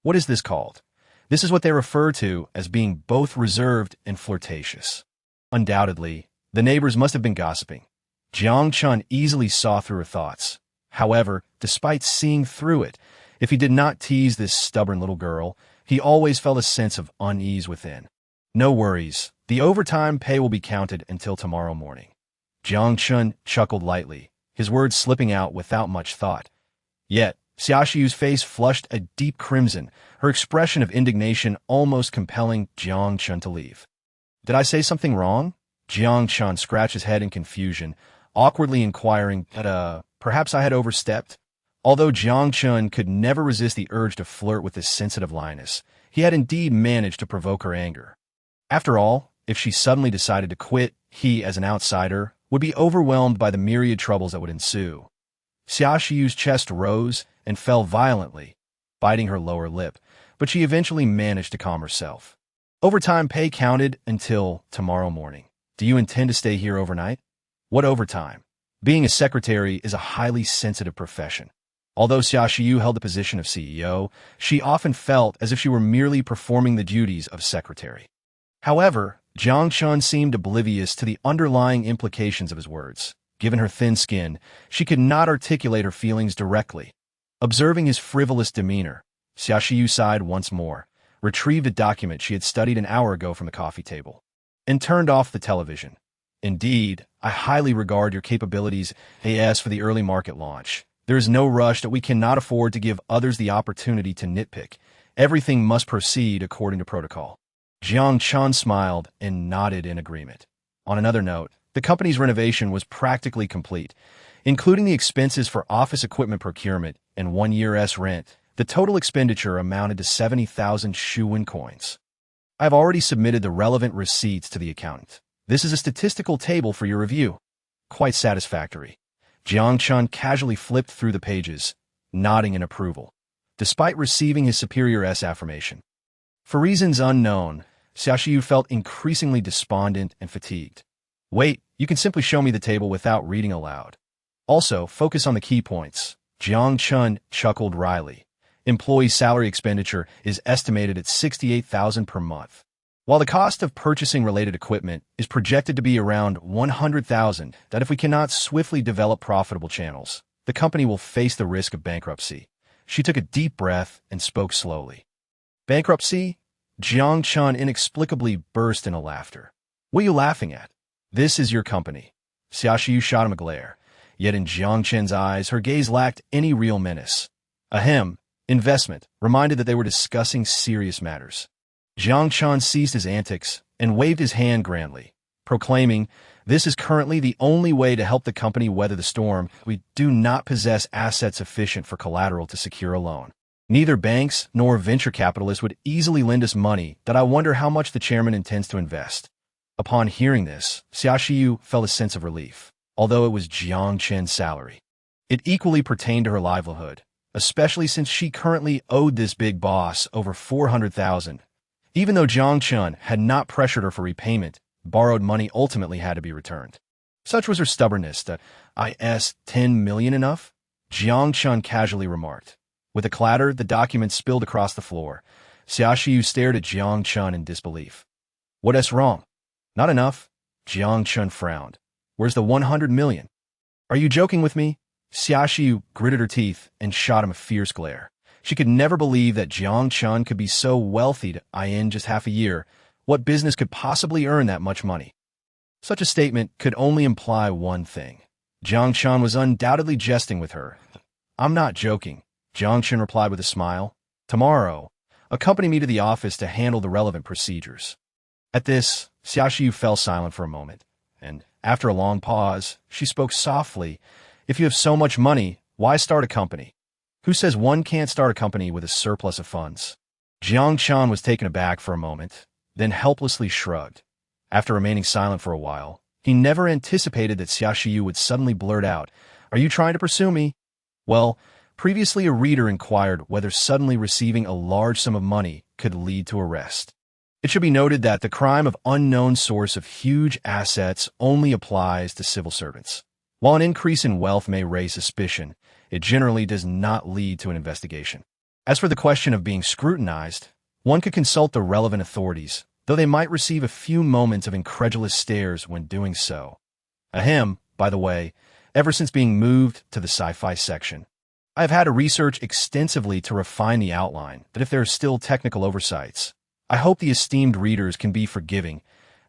What is this called? This is what they refer to as being both reserved and flirtatious. Undoubtedly, the neighbors must have been gossiping. Jiang Chen easily saw through her thoughts. However, despite seeing through it, if he did not tease this stubborn little girl, he always felt a sense of unease within. No worries, the overtime pay will be counted until tomorrow morning. Jiang Chen chuckled lightly, his words slipping out without much thought. Yet, Xiaoxiyu's face flushed a deep crimson, her expression of indignation almost compelling Jiang Chen to leave. Did I say something wrong? Jiang Chen scratched his head in confusion, awkwardly inquiring that, perhaps I had overstepped? Although Jiang Chen could never resist the urge to flirt with this sensitive lioness, he had indeed managed to provoke her anger. After all, if she suddenly decided to quit, he, as an outsider, would be overwhelmed by the myriad troubles that would ensue. Xiaoxiyu's chest rose and fell violently, biting her lower lip, but she eventually managed to calm herself. Overtime pay counted until tomorrow morning. Do you intend to stay here overnight? What overtime? Being a secretary is a highly sensitive profession. Although Xiaoxiyu held the position of CEO, she often felt as if she were merely performing the duties of secretary. However, Jiang Chen seemed oblivious to the underlying implications of his words. Given her thin skin, she could not articulate her feelings directly. Observing his frivolous demeanor, Xiaoxiyu sighed once more, retrieved a document she had studied an hour ago from the coffee table, and turned off the television. Indeed, I highly regard your capabilities as for the early market launch. There is no rush that we cannot afford to give others the opportunity to nitpick. Everything must proceed according to protocol. Jiang Chen smiled and nodded in agreement. On another note, the company's renovation was practically complete, including the expenses for office equipment procurement and 1 year's rent. The total expenditure amounted to 70,000 Shuwen coins. I have already submitted the relevant receipts to the accountant. This is a statistical table for your review. Quite satisfactory. Jiang Chen casually flipped through the pages, nodding in approval, despite receiving his superior's affirmation. For reasons unknown, Xiaoxiyu felt increasingly despondent and fatigued. Wait, you can simply show me the table without reading aloud. Also, focus on the key points. Jiang Chen chuckled wryly. Employee salary expenditure is estimated at 68,000 per month. While the cost of purchasing related equipment is projected to be around 100,000, that if we cannot swiftly develop profitable channels, the company will face the risk of bankruptcy. She took a deep breath and spoke slowly. Bankruptcy? Jiang Chen inexplicably burst into laughter. What are you laughing at? This is your company. Xiaoxiyu shot him a glare, yet in Jiang Chen's eyes her gaze lacked any real menace. Ahem, investment, reminded that they were discussing serious matters. Jiang Chen ceased his antics and waved his hand grandly, proclaiming, This is currently the only way to help the company weather the storm. We do not possess assets sufficient for collateral to secure a loan. Neither banks nor venture capitalists would easily lend us money that I wonder how much the chairman intends to invest. Upon hearing this, Xiaoxiyu felt a sense of relief, although it was Jiang Chen's salary. It equally pertained to her livelihood, especially since she currently owed this big boss over 400,000. Even though Jiang Chen had not pressured her for repayment, borrowed money ultimately had to be returned. Such was her stubbornness that, is 10 million enough? Jiang Chen casually remarked. With a clatter, the document spilled across the floor. Xiaoxiu stared at Jiang Chen in disbelief. What's wrong? Not enough? Jiang Chen frowned. Where's the 100 million? Are you joking with me? Xiaoxiu gritted her teeth and shot him a fierce glare. She could never believe that Jiang Chen could be so wealthy in just half a year. What business could possibly earn that much money? Such a statement could only imply one thing. Jiang Chen was undoubtedly jesting with her. I'm not joking, Jiang Chen replied with a smile. Tomorrow, accompany me to the office to handle the relevant procedures. At this, Xiaoxiu fell silent for a moment, and after a long pause, she spoke softly. If you have so much money, why start a company? Who says one can't start a company with a surplus of funds? Jiang Chen was taken aback for a moment, then helplessly shrugged. After remaining silent for a while, he never anticipated that Xiaoxiu would suddenly blurt out, Are you trying to pursue me? Well, previously a reader inquired whether suddenly receiving a large sum of money could lead to arrest. It should be noted that the crime of unknown source of huge assets only applies to civil servants. While an increase in wealth may raise suspicion, it generally does not lead to an investigation. As for the question of being scrutinized, one could consult the relevant authorities, though they might receive a few moments of incredulous stares when doing so. Ahem, by the way, ever since being moved to the sci-fi section, I have had to research extensively to refine the outline, that if there are still technical oversights, I hope the esteemed readers can be forgiving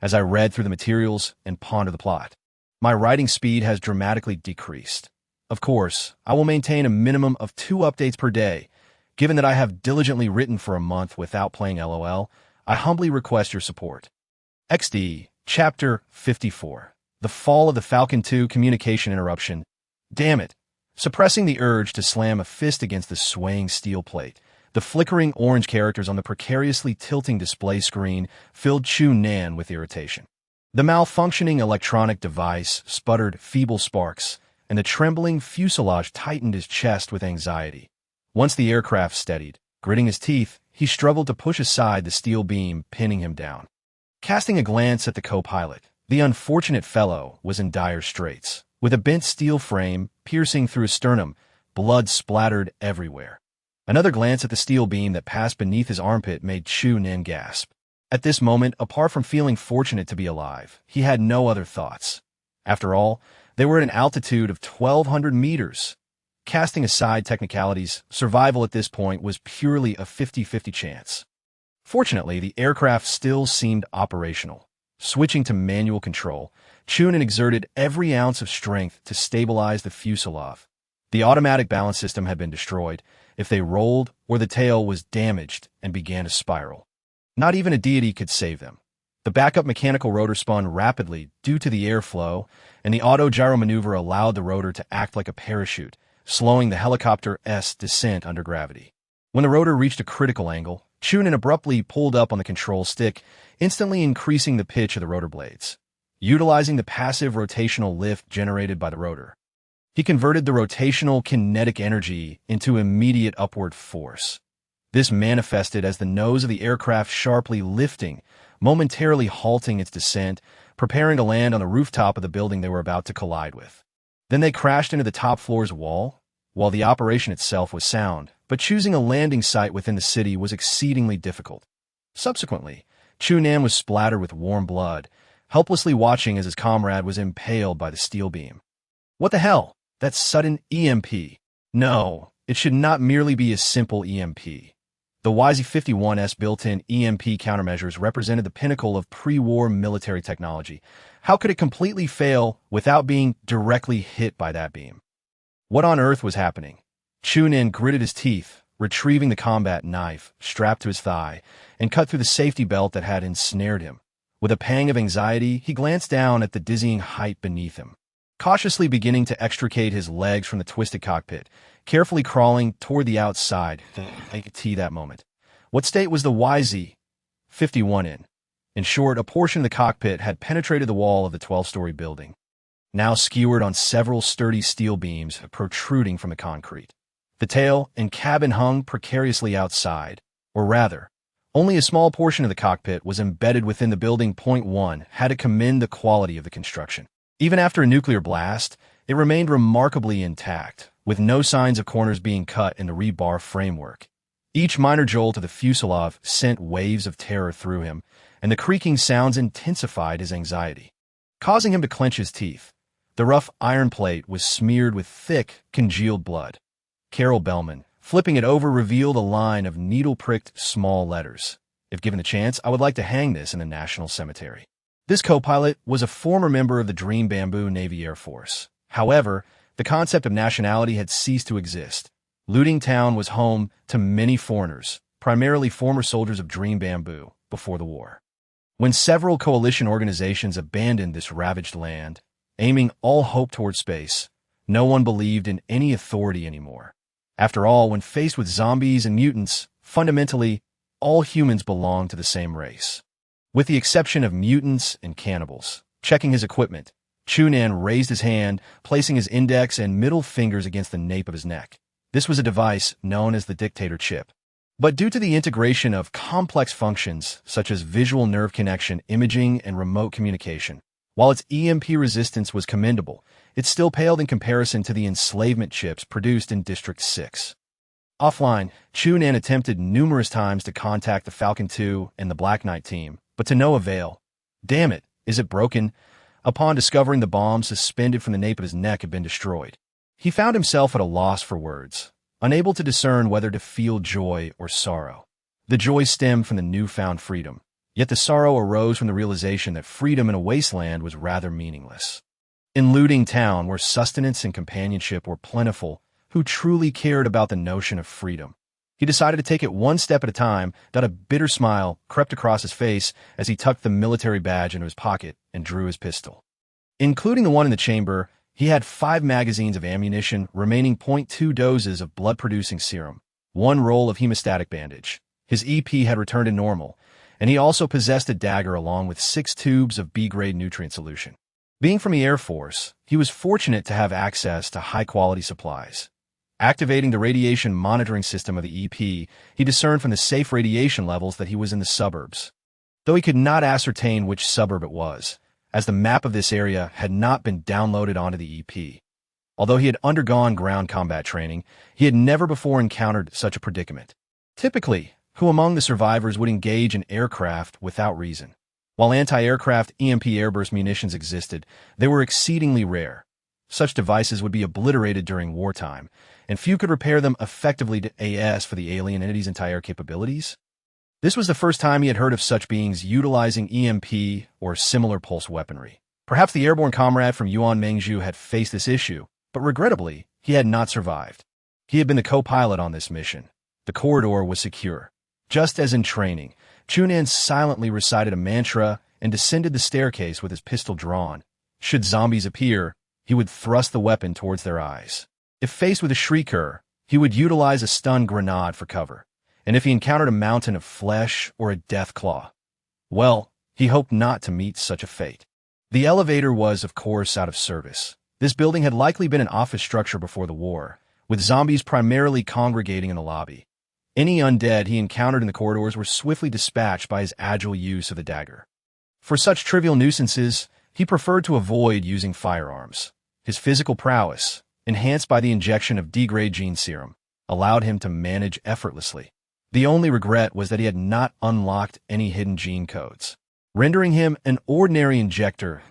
as I read through the materials and ponder the plot. My writing speed has dramatically decreased. Of course, I will maintain a minimum of 2 updates per day. Given that I have diligently written for a month without playing LOL, I humbly request your support. XD, Chapter 54. The Fall of the Falcon 2 Communication Interruption. Damn it. Suppressing the urge to slam a fist against the swaying steel plate, the flickering orange characters on the precariously tilting display screen filled Chu Nan with irritation. The malfunctioning electronic device sputtered feeble sparks, and the trembling fuselage tightened his chest with anxiety. Once the aircraft steadied, gritting his teeth, he struggled to push aside the steel beam pinning him down. Casting a glance at the co-pilot, the unfortunate fellow was in dire straits. With a bent steel frame piercing through his sternum, blood splattered everywhere. Another glance at the steel beam that passed beneath his armpit made Chu Nan gasp. At this moment, apart from feeling fortunate to be alive, he had no other thoughts. After all, they were at an altitude of 1,200 meters. Casting aside technicalities, survival at this point was purely a 50-50 chance. Fortunately, the aircraft still seemed operational. Switching to manual control, Chu Nan exerted every ounce of strength to stabilize the fuselage. The automatic balance system had been destroyed if they rolled or the tail was damaged and began to spiral. Not even a deity could save them. The backup mechanical rotor spun rapidly due to the airflow, and the auto-gyro maneuver allowed the rotor to act like a parachute, slowing the helicopter's descent under gravity. When the rotor reached a critical angle, Chu Nan abruptly pulled up on the control stick, instantly increasing the pitch of the rotor blades. Utilizing the passive rotational lift generated by the rotor, he converted the rotational kinetic energy into immediate upward force. This manifested as the nose of the aircraft sharply lifting, momentarily halting its descent, preparing to land on the rooftop of the building they were about to collide with. Then they crashed into the top floor's wall. While the operation itself was sound, but choosing a landing site within the city was exceedingly difficult. Subsequently, Chu Nan was splattered with warm blood, helplessly watching as his comrade was impaled by the steel beam. What the hell? That's sudden EMP. No, it should not merely be a simple EMP. The YZ-51's built-in EMP countermeasures represented the pinnacle of pre-war military technology. How could it completely fail without being directly hit by that beam? What on earth was happening? Chu Nan gritted his teeth, retrieving the combat knife strapped to his thigh, and cut through the safety belt that had ensnared him. With a pang of anxiety, he glanced down at the dizzying height beneath him. Cautiously beginning to extricate his legs from the twisted cockpit, carefully crawling toward the outside. I could see that moment. What state was the YZ-51 in? In short, a portion of the cockpit had penetrated the wall of the 12-story building. now skewered on several sturdy steel beams protruding from the concrete. The tail and cabin hung precariously outside, or rather, only a small portion of the cockpit was embedded within the building. Point 1 had to commend the quality of the construction. Even after a nuclear blast, it remained remarkably intact, with no signs of corners being cut in the rebar framework. Each minor jolt of the fuselage sent waves of terror through him, and the creaking sounds intensified his anxiety, causing him to clench his teeth. The rough iron plate was smeared with thick, congealed blood. Carol Bellman, flipping it over, revealed a line of needle-pricked small letters. "If given the chance, I would like to hang this in the National Cemetery." This co-pilot was a former member of the Dream Bamboo Navy Air Force. However, the concept of nationality had ceased to exist. Looting Town was home to many foreigners, primarily former soldiers of Dream Bamboo, before the war. When several coalition organizations abandoned this ravaged land, aiming all hope toward space, no one believed in any authority anymore. After all, when faced with zombies and mutants, fundamentally, all humans belong to the same race. With the exception of mutants and cannibals. Checking his equipment, Chunan raised his hand, placing his index and middle fingers against the nape of his neck. This was a device known as the dictator chip. But due to the integration of complex functions such as visual nerve connection, imaging, and remote communication, while its EMP resistance was commendable, it still paled in comparison to the enslavement chips produced in District 6. Offline, Chunan attempted numerous times to contact the Falcon 2 and the Black Knight team, but to no avail. "Damn it, is it broken?" Upon discovering the bomb suspended from the nape of his neck had been destroyed, he found himself at a loss for words, unable to discern whether to feel joy or sorrow. The joy stemmed from the newfound freedom, yet the sorrow arose from the realization that freedom in a wasteland was rather meaningless. In Looting Town, where sustenance and companionship were plentiful, who truly cared about the notion of freedom? He decided to take it one step at a time. A bitter smile crept across his face as he tucked the military badge into his pocket and drew his pistol. Including the one in the chamber, he had 5 magazines of ammunition, remaining .2 doses of blood-producing serum, 1 roll of hemostatic bandage. His EP had returned to normal, and he also possessed a dagger along with 6 tubes of B-grade nutrient solution. Being from the Air Force, he was fortunate to have access to high-quality supplies. Activating the radiation monitoring system of the EP, he discerned from the safe radiation levels that he was in the suburbs, though he could not ascertain which suburb it was, as the map of this area had not been downloaded onto the EP. Although he had undergone ground combat training, he had never before encountered such a predicament. Typically, who among the survivors would engage in aircraft without reason? While anti-aircraft EMP airburst munitions existed, they were exceedingly rare. Such devices would be obliterated during wartime, and few could repair them effectively to AS for the alien entity's entire capabilities. This was the first time he had heard of such beings utilizing EMP or similar pulse weaponry. Perhaps the airborne comrade from Yuan Mengzhu had faced this issue, but regrettably, he had not survived. He had been the co-pilot on this mission. The corridor was secure. Just as in training, Chunan silently recited a mantra and descended the staircase with his pistol drawn. Should zombies appear, he would thrust the weapon towards their eyes. If faced with a shrieker, he would utilize a stun grenade for cover. And if he encountered a mountain of flesh or a death claw, well, he hoped not to meet such a fate. The elevator was, of course, out of service. This building had likely been an office structure before the war, with zombies primarily congregating in the lobby. Any undead he encountered in the corridors were swiftly dispatched by his agile use of the dagger. For such trivial nuisances, he preferred to avoid using firearms. His physical prowess, enhanced by the injection of D-grade gene serum, allowed him to manage effortlessly. The only regret was that he had not unlocked any hidden gene codes, rendering him an ordinary injector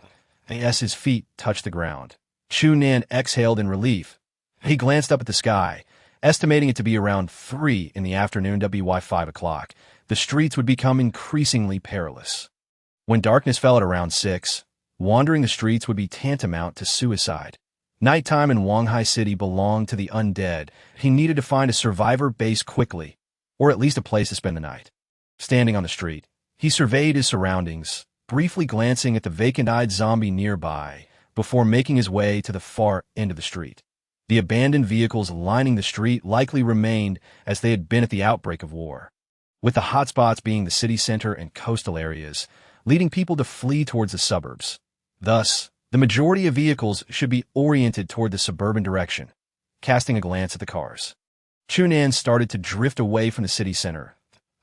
as his feet touched the ground. Chunan exhaled in relief. He glanced up at the sky, estimating it to be around 3 in the afternoon WY 5 o'clock. The streets would become increasingly perilous. When darkness fell at around 6, wandering the streets would be tantamount to suicide. Nighttime in Wanghai City belonged to the undead. He needed to find a survivor base quickly, or at least a place to spend the night. Standing on the street, he surveyed his surroundings, briefly glancing at the vacant-eyed zombie nearby before making his way to the far end of the street. The abandoned vehicles lining the street likely remained as they had been at the outbreak of war, with the hotspots being the city center and coastal areas, leading people to flee towards the suburbs. Thus, The majority of vehicles should be oriented toward the suburban direction. Casting a glance at the cars, Chunan started to drift away from the city center.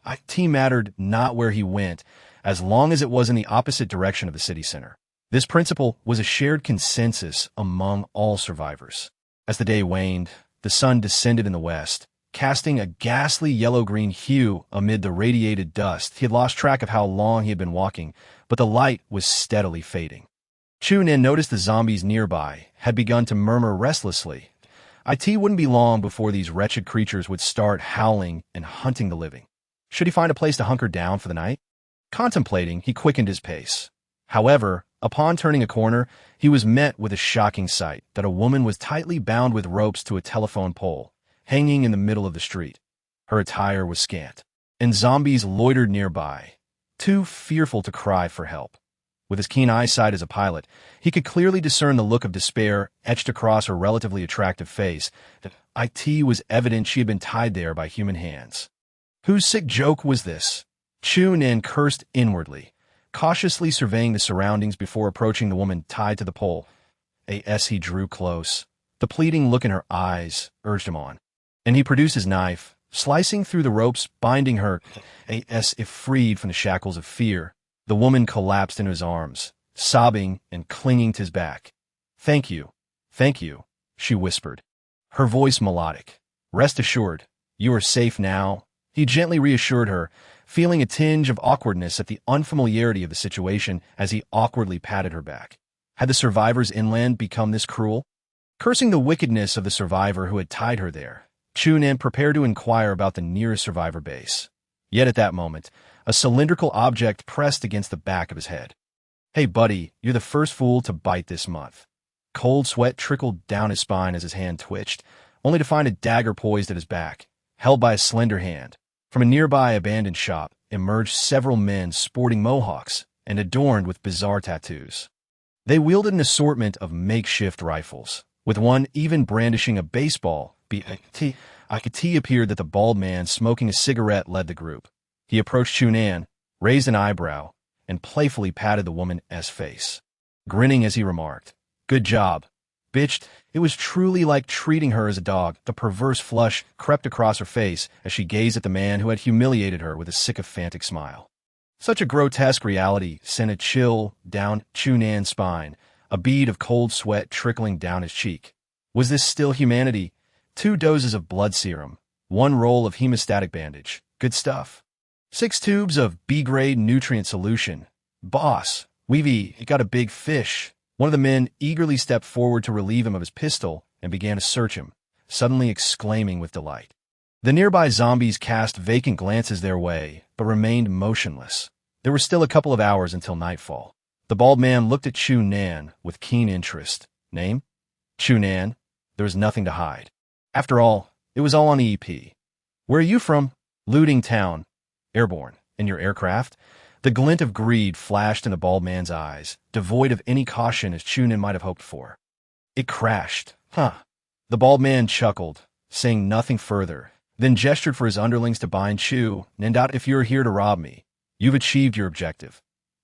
It mattered not where he went, as long as it was in the opposite direction of the city center. This principle was a shared consensus among all survivors. As the day waned, the sun descended in the west, casting a ghastly yellow-green hue amid the radiated dust. He had lost track of how long he had been walking, but the light was steadily fading. Chunan noticed the zombies nearby had begun to murmur restlessly. It wouldn't be long before these wretched creatures would start howling and hunting the living. Should he find a place to hunker down for the night? Contemplating, he quickened his pace. However, upon turning a corner, he was met with a shocking sight that a woman was tightly bound with ropes to a telephone pole, hanging in the middle of the street. Her attire was scant, and zombies loitered nearby, too fearful to cry for help. With his keen eyesight as a pilot, he could clearly discern the look of despair etched across her relatively attractive face. It was evident she had been tied there by human hands. Whose sick joke was this? Chunan cursed inwardly, cautiously surveying the surroundings before approaching the woman tied to the pole. As he drew close, the pleading look in her eyes urged him on, and he produced his knife, slicing through the ropes binding her. As if freed from the shackles of fear, the woman collapsed into his arms, sobbing and clinging to his back. Thank you, she whispered, her voice melodic. Rest assured, you are safe now. He gently reassured her, feeling a tinge of awkwardness at the unfamiliarity of the situation as he awkwardly patted her back. Had the survivors inland become this cruel? Cursing the wickedness of the survivor who had tied her there, Chunan prepared to inquire about the nearest survivor base. Yet at that moment, a cylindrical object pressed against the back of his head. Hey buddy, you're the first fool to bite this month. Cold sweat trickled down his spine as his hand twitched, only to find a dagger poised at his back, held by a slender hand. From a nearby abandoned shop emerged several men sporting mohawks and adorned with bizarre tattoos. They wielded an assortment of makeshift rifles, with one even brandishing a baseball. It appeared that the bald man smoking a cigarette led the group. He approached Chunan, raised an eyebrow, and playfully patted the woman's face, grinning as he remarked, "Good job, bitch." It was truly like treating her as a dog. The perverse flush crept across her face as she gazed at the man who had humiliated her with a sycophantic smile. Such a grotesque reality sent a chill down Chunan's spine, a bead of cold sweat trickling down his cheek. Was this still humanity? 2 doses of blood serum, 1 roll of hemostatic bandage. Good stuff. 6 tubes of B-grade nutrient solution. Boss, we've got a big fish. One of the men eagerly stepped forward to relieve him of his pistol and began to search him, suddenly exclaiming with delight. The nearby zombies cast vacant glances their way, but remained motionless. There were still a couple of hours until nightfall. The bald man looked at Chunan with keen interest. Name? Chunan. There was nothing to hide. After all, it was all on the EP. Where are you from? Looting town. Airborne. In your aircraft? The glint of greed flashed in the bald man's eyes, devoid of any caution as Chunan might have hoped for. It crashed. Huh. The bald man chuckled, saying nothing further, then gestured for his underlings to bind Chu. And out if you're here to rob me, you've achieved your objective.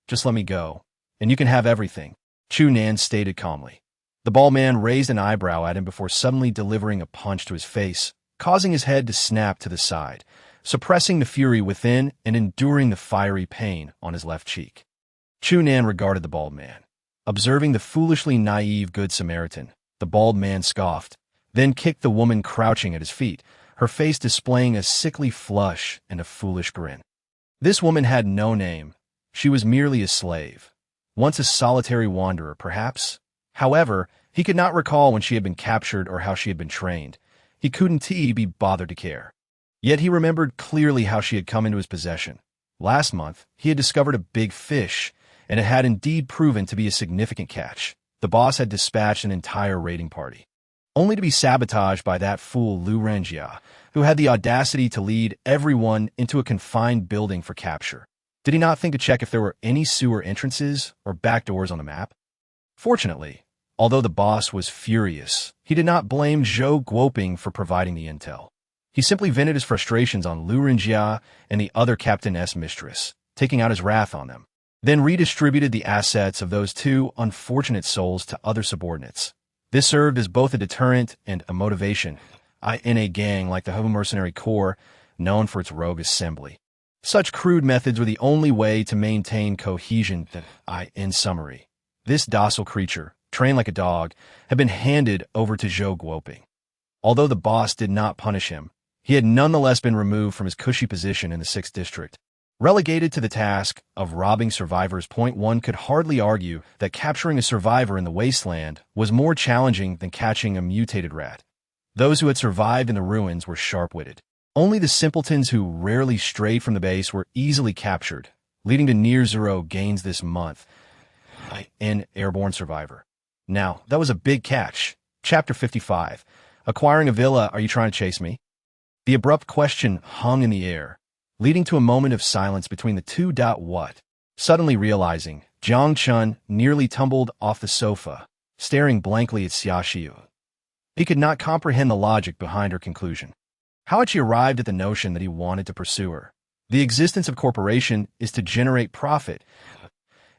Just let me go, and you can have everything, Chunan stated calmly. The bald man raised an eyebrow at him before suddenly delivering a punch to his face, causing his head to snap to the side, suppressing the fury within and enduring the fiery pain on his left cheek. Chunan regarded the bald man. Observing the foolishly naive Good Samaritan, the bald man scoffed, then kicked the woman crouching at his feet, her face displaying a sickly flush and a foolish grin. This woman had no name. She was merely a slave. Once a solitary wanderer, perhaps. However, he could not recall when she had been captured or how she had been trained. He couldn't be bothered to care. Yet he remembered clearly how she had come into his possession. Last month, he had discovered a big fish, and it had indeed proven to be a significant catch. The boss had dispatched an entire raiding party, only to be sabotaged by that fool Lu Renjia, who had the audacity to lead everyone into a confined building for capture. Did he not think to check if there were any sewer entrances or back doors on the map? Fortunately, although the boss was furious, he did not blame Zhou Guoping for providing the intel. He simply vented his frustrations on Lu Renjia and the other Captain S mistress, taking out his wrath on them. then redistributed the assets of those two unfortunate souls to other subordinates. This served as both a deterrent and a motivation in a gang like the Mercenary Corps, known for its rogue assembly. Such crude methods were the only way to maintain cohesion. In summary, this docile creature, trained like a dog, had been handed over to Zhou Guoping. Although the boss did not punish him, he had nonetheless been removed from his cushy position in the 6th District. Relegated to the task of robbing survivors. One could hardly argue that capturing a survivor in the wasteland was more challenging than catching a mutated rat. Those who had survived in the ruins were sharp-witted. Only the simpletons who rarely strayed from the base were easily captured, leading to near zero gains this month in Airborne Survivor. Now, that was a big catch. Chapter 55. Acquiring a villa, are you trying to chase me? The abrupt question hung in the air, leading to a moment of silence between the two. What? Suddenly realizing, Jiang Chen nearly tumbled off the sofa, staring blankly at Xiaoxiu. He could not comprehend the logic behind her conclusion. How had she arrived at the notion that he wanted to pursue her? The existence of corporation is to generate profit.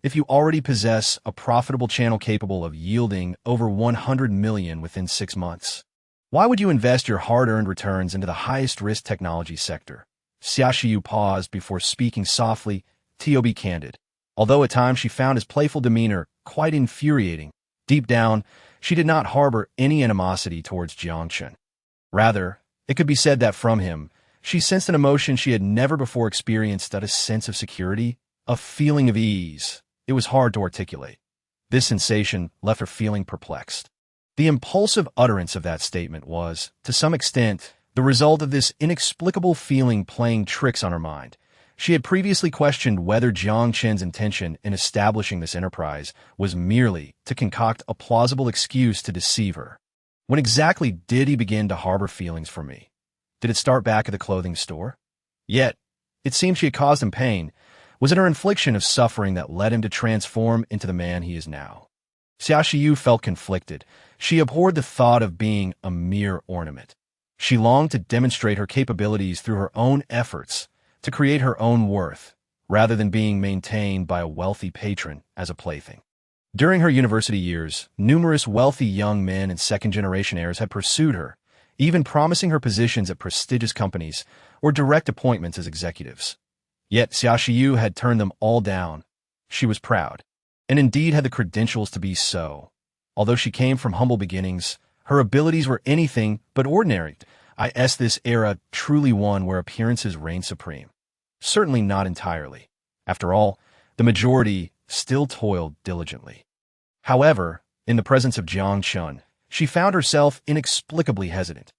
If you already possess a profitable channel capable of yielding over 100 million within 6 months, why would you invest your hard-earned returns into the highest-risk technology sector? Xiaoxiu paused before speaking softly, to be candid. Although at times she found his playful demeanor quite infuriating, deep down, she did not harbor any animosity towards Jiang Chen. Rather, it could be said that from him, she sensed an emotion she had never before experienced, a sense of security, a feeling of ease. It was hard to articulate. This sensation left her feeling perplexed. The impulsive utterance of that statement was, to some extent, the result of this inexplicable feeling playing tricks on her mind. She had previously questioned whether Jiang Chen's intention in establishing this enterprise was merely to concoct a plausible excuse to deceive her. When exactly did he begin to harbor feelings for me? Did it start back at the clothing store? Yet, it seemed she had caused him pain. Was it her infliction of suffering that led him to transform into the man he is now? Xiaoxiu felt conflicted. She abhorred the thought of being a mere ornament. She longed to demonstrate her capabilities through her own efforts, to create her own worth, rather than being maintained by a wealthy patron as a plaything. During her university years, numerous wealthy young men and second-generation heirs had pursued her, even promising her positions at prestigious companies or direct appointments as executives. Yet Xiaoxiu had turned them all down. She was proud, and indeed had the credentials to be so. Although she came from humble beginnings, her abilities were anything but ordinary. This era truly one where appearances reigned supreme. Certainly not entirely. After all, the majority still toiled diligently. However, in the presence of Jiang Chen, she found herself inexplicably hesitant.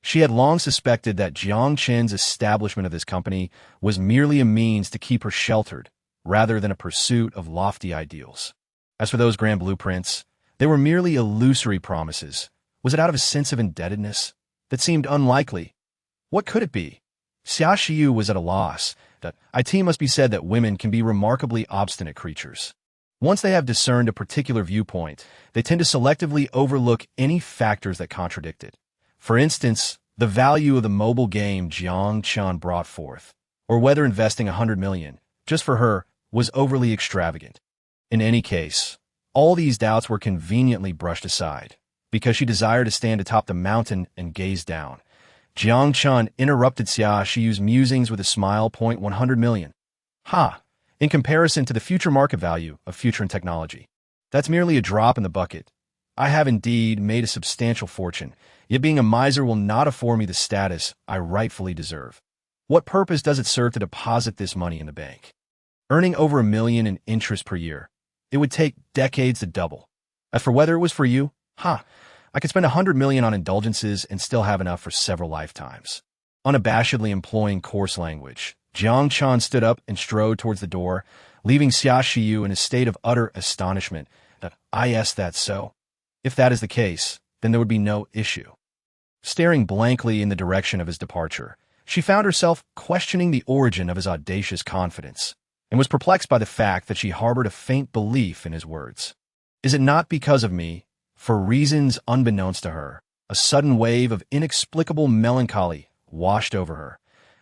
She had long suspected that Jiang Chen's establishment of this company was merely a means to keep her sheltered, rather than a pursuit of lofty ideals. As for those grand blueprints, they were merely illusory promises. Was it out of a sense of indebtedness? That seemed unlikely. What could it be? Xiaoxiu was at a loss. It must be said that women can be remarkably obstinate creatures. Once they have discerned a particular viewpoint, they tend to selectively overlook any factors that contradict it. For instance, the value of the mobile game Jiang Chen brought forth, or whether investing 100 million, just for her, was overly extravagant. In any case, all these doubts were conveniently brushed aside, because she desired to stand atop the mountain and gaze down. Jiang Chen interrupted Xiaoxiu's musings with a smile. 100 million. In comparison to the future market value of future technology, that's merely a drop in the bucket. I have indeed made a substantial fortune, yet being a miser will not afford me the status I rightfully deserve. What purpose does it serve to deposit this money in the bank? Earning over 1 million in interest per year, it would take decades to double. As for whether it was for you, I could spend 100 million on indulgences and still have enough for several lifetimes. Unabashedly employing coarse language, Jiang Chen stood up and strode towards the door, leaving Xiaoxiu in a state of utter astonishment. That's so? If that is the case, then there would be no issue. Staring blankly in the direction of his departure, she found herself questioning the origin of his audacious confidence, and was perplexed by the fact that she harbored a faint belief in his words. Is it not because of me? For reasons unbeknownst to her, a sudden wave of inexplicable melancholy washed over her.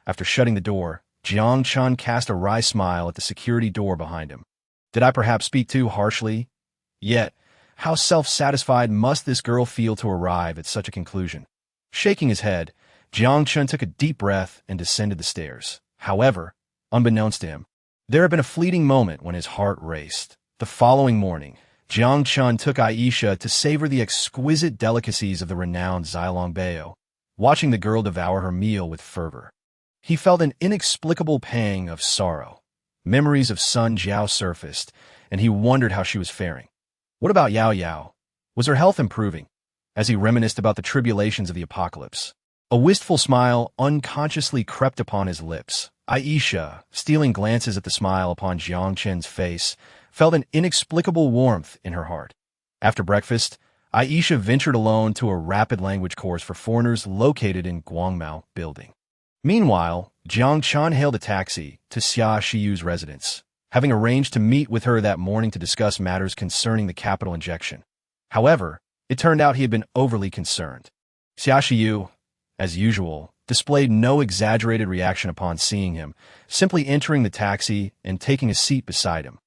After shutting the door, Jiang Chen cast a wry smile at the security door behind him. Did I perhaps speak too harshly? Yet, how self-satisfied must this girl feel to arrive at such a conclusion? Shaking his head, Jiang Chen took a deep breath and descended the stairs. However, unbeknownst to him, there had been a fleeting moment when his heart raced. The following morning, Jiang Chen took Aisha to savor the exquisite delicacies of the renowned Xilong Bao, watching the girl devour her meal with fervor. He felt an inexplicable pang of sorrow. Memories of Sun Jiao surfaced, and he wondered how she was faring. What about Yao Yao? Was her health improving? As he reminisced about the tribulations of the apocalypse, a wistful smile unconsciously crept upon his lips. Aisha, stealing glances at the smile upon Jiang Chen's face, felt an inexplicable warmth in her heart. After breakfast, Aisha ventured alone to a rapid language course for foreigners located in Guangmao building. Meanwhile, Jiang Chen hailed a taxi to Xia Shiyu's residence, having arranged to meet with her that morning to discuss matters concerning the capital injection. However, it turned out he had been overly concerned. Xia Shiyu, as usual, displayed no exaggerated reaction upon seeing him, simply entering the taxi and taking a seat beside him.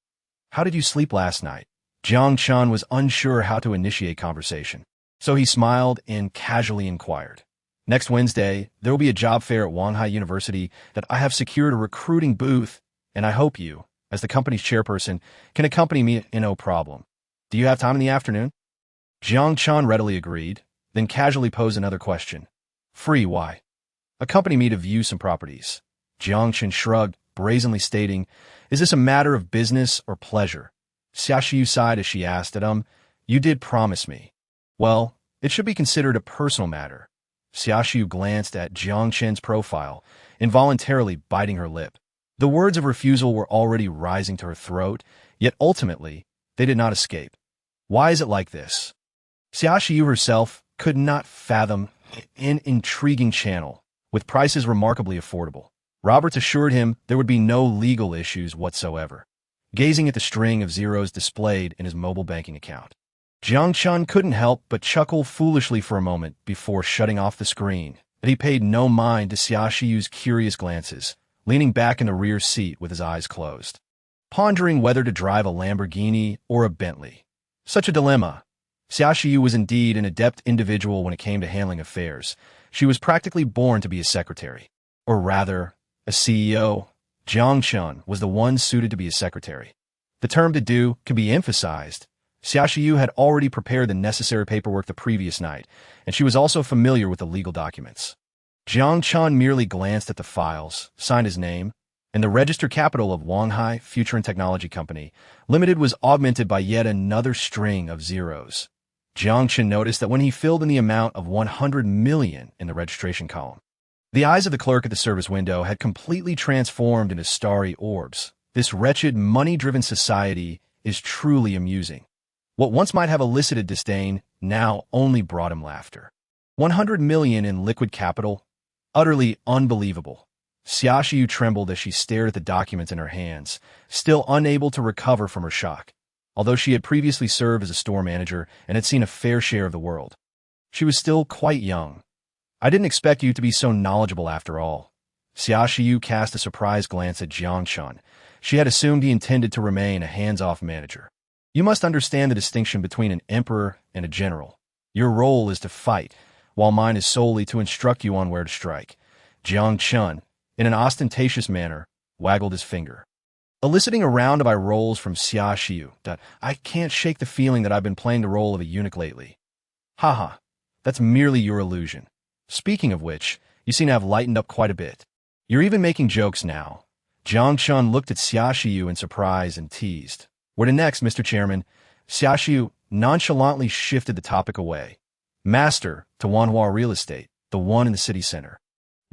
How did you sleep last night? Jiang Chen was unsure how to initiate conversation, so he smiled and casually inquired. Next Wednesday, there will be a job fair at Wanghai University that I have secured a recruiting booth, and I hope you, as the company's chairperson, can accompany me in no problem. Do you have time in the afternoon? Jiang Chen readily agreed, then casually posed another question. Free, why? Accompany me to view some properties. Jiang Chen shrugged, brazenly stating, is this a matter of business or pleasure? Xia Shiyu sighed as she asked, you did promise me. Well, it should be considered a personal matter. Xia Shiyu glanced at Jiang Chen's profile, involuntarily biting her lip. The words of refusal were already rising to her throat, yet ultimately, they did not escape. Why is it like this? Xia Shiyu herself could not fathom an intriguing channel, with prices remarkably affordable. Roberts assured him there would be no legal issues whatsoever, gazing at the string of zeros displayed in his mobile banking account. Jiang Chen couldn't help but chuckle foolishly for a moment before shutting off the screen, but he paid no mind to Xia Shiyu's curious glances, leaning back in the rear seat with his eyes closed, pondering whether to drive a Lamborghini or a Bentley. Such a dilemma. Xia Shiyu was indeed an adept individual when it came to handling affairs. She was practically born to be a secretary. Or rather, a CEO. Jiang Chen was the one suited to be a secretary. The term to do can be emphasized. Xia Shiyu had already prepared the necessary paperwork the previous night, and she was also familiar with the legal documents. Jiang Chen merely glanced at the files, signed his name, and the registered capital of Wanghai Future and Technology Company Limited was augmented by yet another string of zeros. Jiang Chen noticed that when he filled in the amount of 100 million in the registration column, the eyes of the clerk at the service window had completely transformed into starry orbs. This wretched, money-driven society is truly amusing. What once might have elicited disdain now only brought him laughter. 100 million in liquid capital? Utterly unbelievable. Xia Shiyu trembled as she stared at the documents in her hands, still unable to recover from her shock. Although she had previously served as a store manager and had seen a fair share of the world, she was still quite young. I didn't expect you to be so knowledgeable after all. Xia Shiyu cast a surprised glance at Jiang Chen. She had assumed he intended to remain a hands-off manager. You must understand the distinction between an emperor and a general. Your role is to fight, while mine is solely to instruct you on where to strike. Jiang Chen, in an ostentatious manner, waggled his finger, eliciting a round of eye rolls from Xia Shiyu. I can't shake the feeling that I've been playing the role of a eunuch lately. Haha, that's merely your illusion. Speaking of which, you seem to have lightened up quite a bit. You're even making jokes now. Jiang Chen looked at Xia Shiyu in surprise and teased. Where to next, Mr. Chairman? Xia Shiyu nonchalantly shifted the topic away. Master, to Wanhua Real Estate, the one in the city center.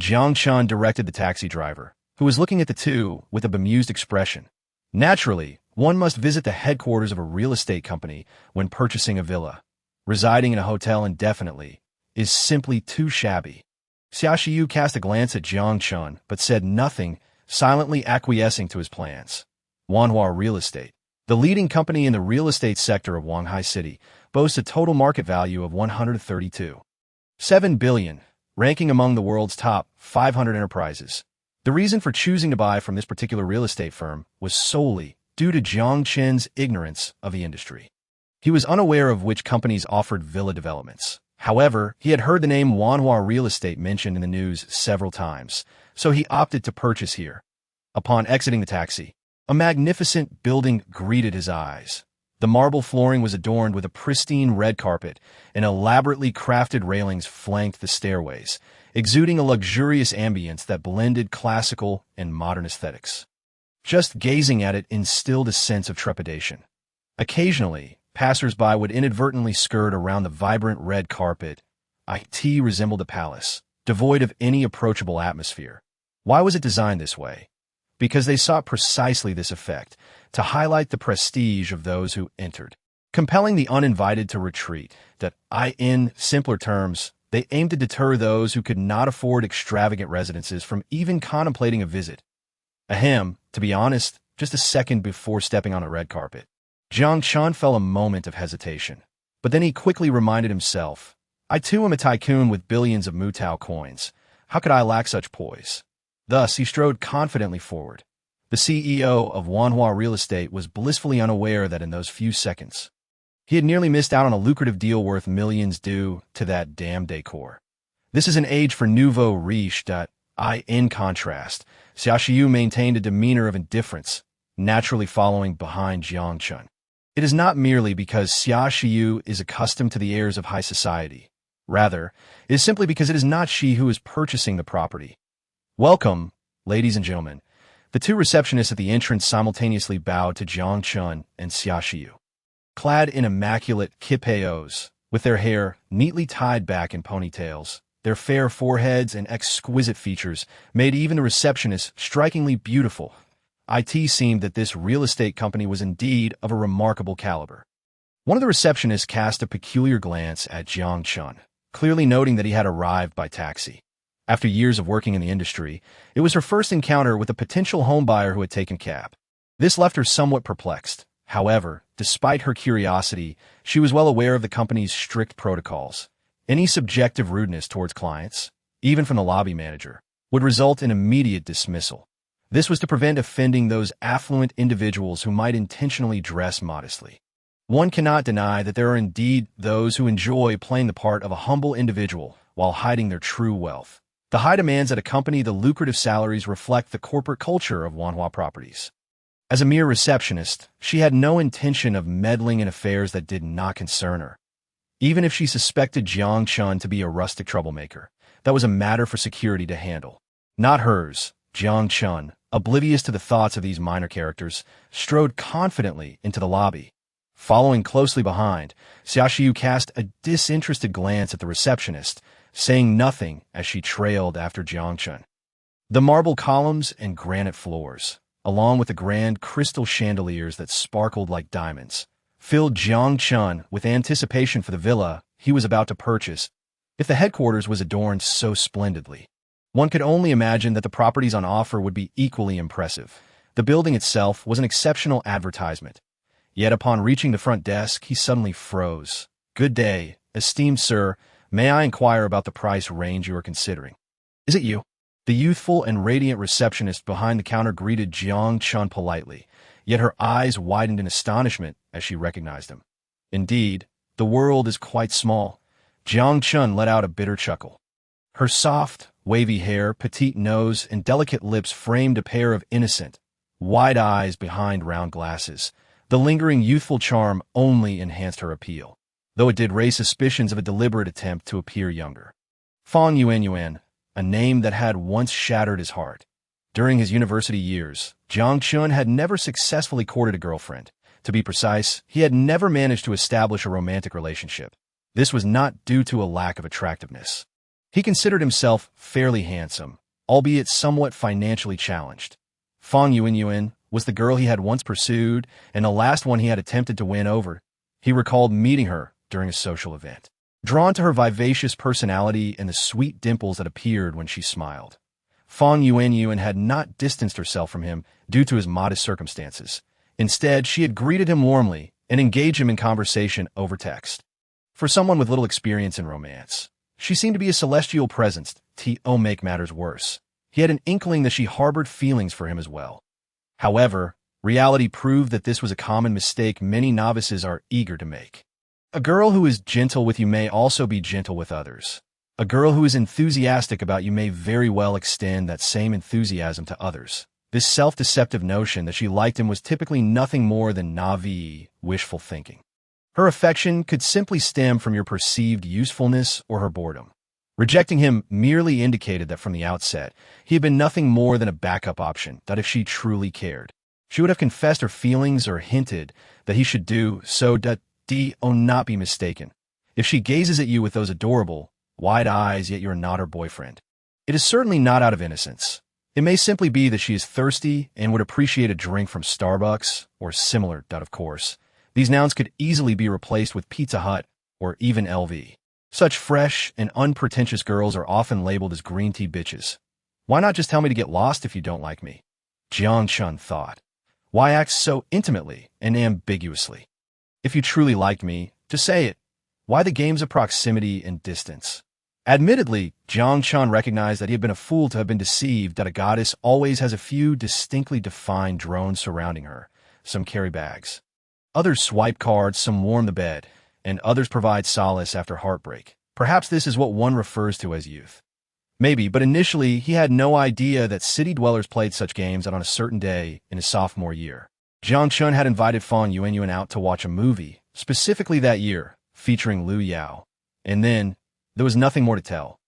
Jiang Chen directed the taxi driver, who was looking at the two with a bemused expression. Naturally, one must visit the headquarters of a real estate company when purchasing a villa. Residing in a hotel indefinitely is simply too shabby. Xia Shiyu cast a glance at Jiang Chen, but said nothing, silently acquiescing to his plans. Wanhua Real Estate, the leading company in the real estate sector of Wanghai City, boasts a total market value of 132.7 billion, ranking among the world's top 500 enterprises. The reason for choosing to buy from this particular real estate firm was solely due to Jiang Chen's ignorance of the industry. He was unaware of which companies offered villa developments. However, he had heard the name Wanhua Real Estate mentioned in the news several times, so he opted to purchase here. Upon exiting the taxi, a magnificent building greeted his eyes. The marble flooring was adorned with a pristine red carpet, and elaborately crafted railings flanked the stairways, exuding a luxurious ambience that blended classical and modern aesthetics. Just gazing at it instilled a sense of trepidation. Occasionally, passers-by would inadvertently skirt around the vibrant red carpet. It resembled a palace, devoid of any approachable atmosphere. Why was it designed this way? Because they sought precisely this effect, to highlight the prestige of those who entered, compelling the uninvited to retreat. In simpler terms, they aimed to deter those who could not afford extravagant residences from even contemplating a visit. To be honest, just a second before stepping on a red carpet, Jiang Chen felt a moment of hesitation. But then he quickly reminded himself, I too am a tycoon with billions of Mutao coins. How could I lack such poise? Thus, he strode confidently forward. The CEO of Wanhua Real Estate was blissfully unaware that in those few seconds, he had nearly missed out on a lucrative deal worth millions due to that damn decor. This is an age for nouveau riche. In contrast, Xiaoxiu maintained a demeanor of indifference, naturally following behind Jiang Chen. It is not merely because Xiaoxiu is accustomed to the airs of high society. Rather, it is simply because it is not she who is purchasing the property. Welcome, ladies and gentlemen. The two receptionists at the entrance simultaneously bowed to Jiang Chen and Xiaoxiu. Clad in immaculate kipeos, with their hair neatly tied back in ponytails, their fair foreheads and exquisite features made even the receptionists strikingly beautiful. It seemed that this real estate company was indeed of a remarkable caliber. One of the receptionists cast a peculiar glance at Jiang Chen, clearly noting that he had arrived by taxi. After years of working in the industry, it was her first encounter with a potential homebuyer who had taken cab. This left her somewhat perplexed. However, despite her curiosity, she was well aware of the company's strict protocols. Any subjective rudeness towards clients, even from the lobby manager, would result in immediate dismissal. This was to prevent offending those affluent individuals who might intentionally dress modestly. One cannot deny that there are indeed those who enjoy playing the part of a humble individual while hiding their true wealth. The high demands that accompany the lucrative salaries reflect the corporate culture of Wanhua Properties. As a mere receptionist, she had no intention of meddling in affairs that did not concern her. Even if she suspected Jiang Chen to be a rustic troublemaker, that was a matter for security to handle. Not hers. Jiang Chen, oblivious to the thoughts of these minor characters, strode confidently into the lobby. Following closely behind, Xiaoxiu cast a disinterested glance at the receptionist, saying nothing as she trailed after Jiang Chen. The marble columns and granite floors, along with the grand crystal chandeliers that sparkled like diamonds, filled Jiang Chen with anticipation for the villa he was about to purchase. If the headquarters was adorned so splendidly, one could only imagine that the properties on offer would be equally impressive. The building itself was an exceptional advertisement. Yet upon reaching the front desk, he suddenly froze. Good day, esteemed sir. May I inquire about the price range you are considering? Is it you? The youthful and radiant receptionist behind the counter greeted Jiang Chen politely, yet her eyes widened in astonishment as she recognized him. Indeed, the world is quite small. Jiang Chen let out a bitter chuckle. Her soft, wavy hair, petite nose, and delicate lips framed a pair of innocent, wide eyes behind round glasses. The lingering youthful charm only enhanced her appeal, though it did raise suspicions of a deliberate attempt to appear younger. Fang Yuan, a name that had once shattered his heart. During his university years, Jiang Chen had never successfully courted a girlfriend. To be precise, he had never managed to establish a romantic relationship. This was not due to a lack of attractiveness. He considered himself fairly handsome, albeit somewhat financially challenged. Fang Yuan was the girl he had once pursued and the last one he had attempted to win over. He recalled meeting her during a social event. Drawn to her vivacious personality and the sweet dimples that appeared when she smiled, Fang Yuan had not distanced herself from him due to his modest circumstances. Instead, she had greeted him warmly and engaged him in conversation over text. For someone with little experience in romance, she seemed to be a celestial presence. To make matters worse, he had an inkling that she harbored feelings for him as well. However, Reality proved that this was a common mistake many novices are eager to make. A girl who is gentle with you may also be gentle with others. A girl who is enthusiastic about you may very well extend that same enthusiasm to others. This self-deceptive notion that she liked him was typically nothing more than naive, wishful thinking. Her affection could simply stem from your perceived usefulness or her boredom. Rejecting him merely indicated that from the outset, he had been nothing more than a backup option, that if she truly cared, she would have confessed her feelings or hinted that he should do so. Not be mistaken. If she gazes at you with those adorable, wide eyes yet you are not her boyfriend, it is certainly not out of innocence. It may simply be that she is thirsty and would appreciate a drink from Starbucks or similar. Of course, these nouns could easily be replaced with Pizza Hut or even LV. Such fresh and unpretentious girls are often labeled as green tea bitches. Why not just tell me to get lost if you don't like me? Jiang Chen thought. Why act so intimately and ambiguously? If you truly liked me, just say it. Why the games of proximity and distance? Admittedly, Jiang Chen recognized that he had been a fool to have been deceived that a goddess always has a few distinctly defined drones surrounding her. Some carry bags. Others swipe cards, some warm the bed, and others provide solace after heartbreak. Perhaps this is what one refers to as youth. Maybe, but initially he had no idea that city dwellers played such games on a certain day in his sophomore year. Jiang Chen had invited Fan Yuanyuan out to watch a movie, specifically that year, featuring Liu Yao. And then, there was nothing more to tell.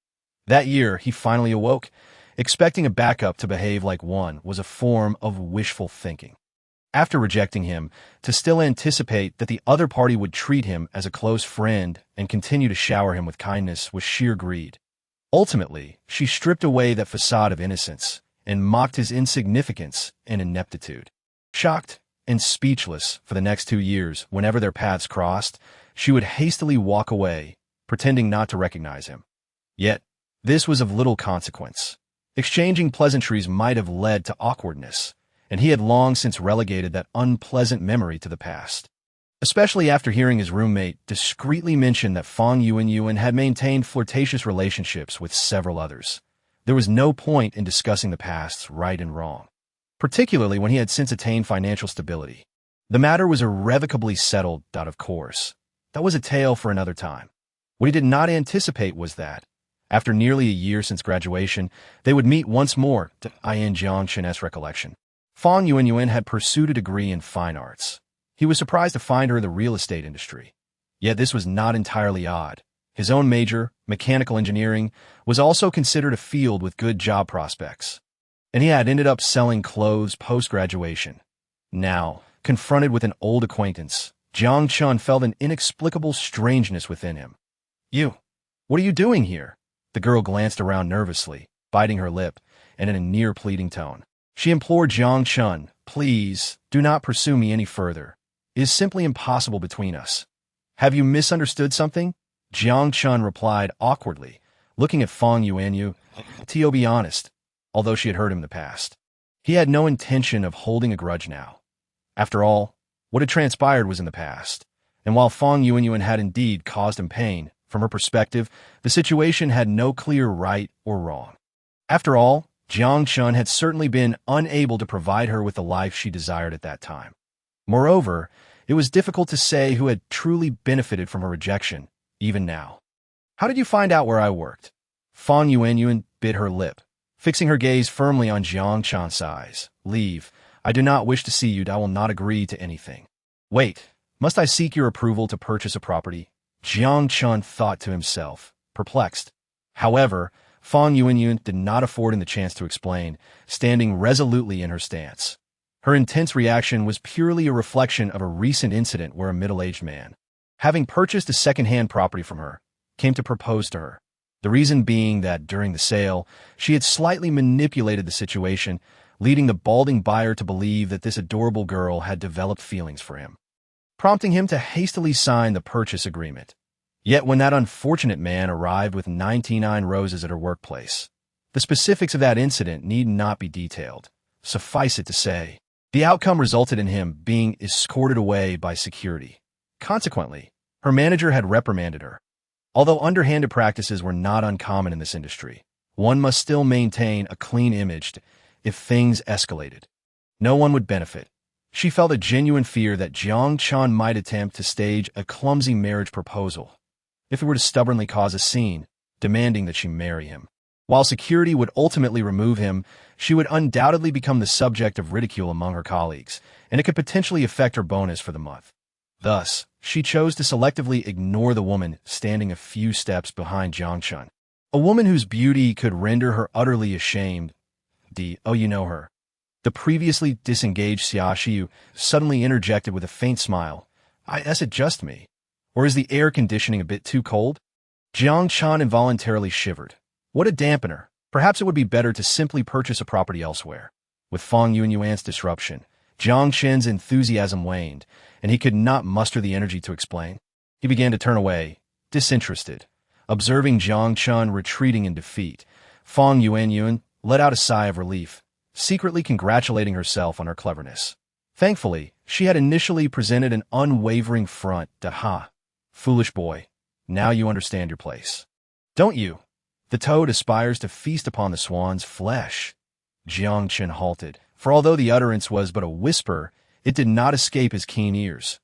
That year, he finally awoke. Expecting a backup to behave like one was a form of wishful thinking. After rejecting him, to still anticipate that the other party would treat him as a close friend and continue to shower him with kindness was sheer greed. Ultimately, she stripped away that facade of innocence and mocked his insignificance and ineptitude. Shocked and speechless for the next 2 years, whenever their paths crossed, she would hastily walk away, pretending not to recognize him. Yet, this was of little consequence. Exchanging pleasantries might have led to awkwardness, and he had long since relegated that unpleasant memory to the past. Especially after hearing his roommate discreetly mention that Fan Yuanyuan had maintained flirtatious relationships with several others. There was no point in discussing the past's right and wrong, particularly when he had since attained financial stability. The matter was irrevocably settled. Of course, that was a tale for another time. What he did not anticipate was that, after nearly a year since graduation, they would meet once more. In Jiang Chen's recollection, Fan Yuanyuan had pursued a degree in fine arts. He was surprised to find her in the real estate industry. Yet this was not entirely odd. His own major, mechanical engineering, was also considered a field with good job prospects. And he had ended up selling clothes post-graduation. Now, confronted with an old acquaintance, Jiang Chen felt an inexplicable strangeness within him. What are you doing here? The girl glanced around nervously, biting her lip, and in a near-pleading tone. She implored Jiang Chen, please, do not pursue me any further. It is simply impossible between us. Have you misunderstood something? Jiang Chen replied awkwardly, looking at Fan Yuanyuan. To be honest, although she had hurt him in the past, he had no intention of holding a grudge now. After all, what had transpired was in the past, and while Fan Yuanyuan had indeed caused him pain, from her perspective, the situation had no clear right or wrong. After all, Jiang Chen had certainly been unable to provide her with the life she desired at that time. Moreover, it was difficult to say who had truly benefited from her rejection, even now. How did you find out where I worked? Fan Yuanyuan bit her lip, fixing her gaze firmly on Jiang Chen's eyes. Leave. I do not wish to see you. I will not agree to anything. Wait, must I seek your approval to purchase a property? Jiang Chen thought to himself, perplexed. However, Fan Yuanyuan did not afford him the chance to explain, standing resolutely in her stance. Her intense reaction was purely a reflection of a recent incident where a middle-aged man, having purchased a second-hand property from her, came to propose to her. The reason being that during the sale, she had slightly manipulated the situation, leading the balding buyer to believe that this adorable girl had developed feelings for him, prompting him to hastily sign the purchase agreement. Yet when that unfortunate man arrived with 99 roses at her workplace, the specifics of that incident need not be detailed. Suffice it to say, the outcome resulted in him being escorted away by security. Consequently, her manager had reprimanded her. Although underhanded practices were not uncommon in this industry, one must still maintain a clean image if things escalated. No one would benefit. She felt a genuine fear that Jiang Chen might attempt to stage a clumsy marriage proposal, if it were to stubbornly cause a scene, demanding that she marry him. While security would ultimately remove him, she would undoubtedly become the subject of ridicule among her colleagues, and it could potentially affect her bonus for the month. Thus, she chose to selectively ignore the woman standing a few steps behind Jiang Chen. A woman whose beauty could render her utterly ashamed. Oh, you know her. The previously disengaged Xiaoxiu suddenly interjected with a faint smile. Is it just me? Or is the air conditioning a bit too cold? Jiang Chen involuntarily shivered. What a dampener. Perhaps it would be better to simply purchase a property elsewhere. With Fang Yuanyuan's disruption, Jiang Chen's enthusiasm waned, and he could not muster the energy to explain. He began to turn away, disinterested. Observing Jiang Chen retreating in defeat, Fang Yuanyuan let out a sigh of relief, secretly congratulating herself on her cleverness. Thankfully, she had initially presented an unwavering front. Foolish boy, now you understand your place. Don't you? The toad aspires to feast upon the swan's flesh. Jiang Chen halted, for although the utterance was but a whisper, it did not escape his keen ears.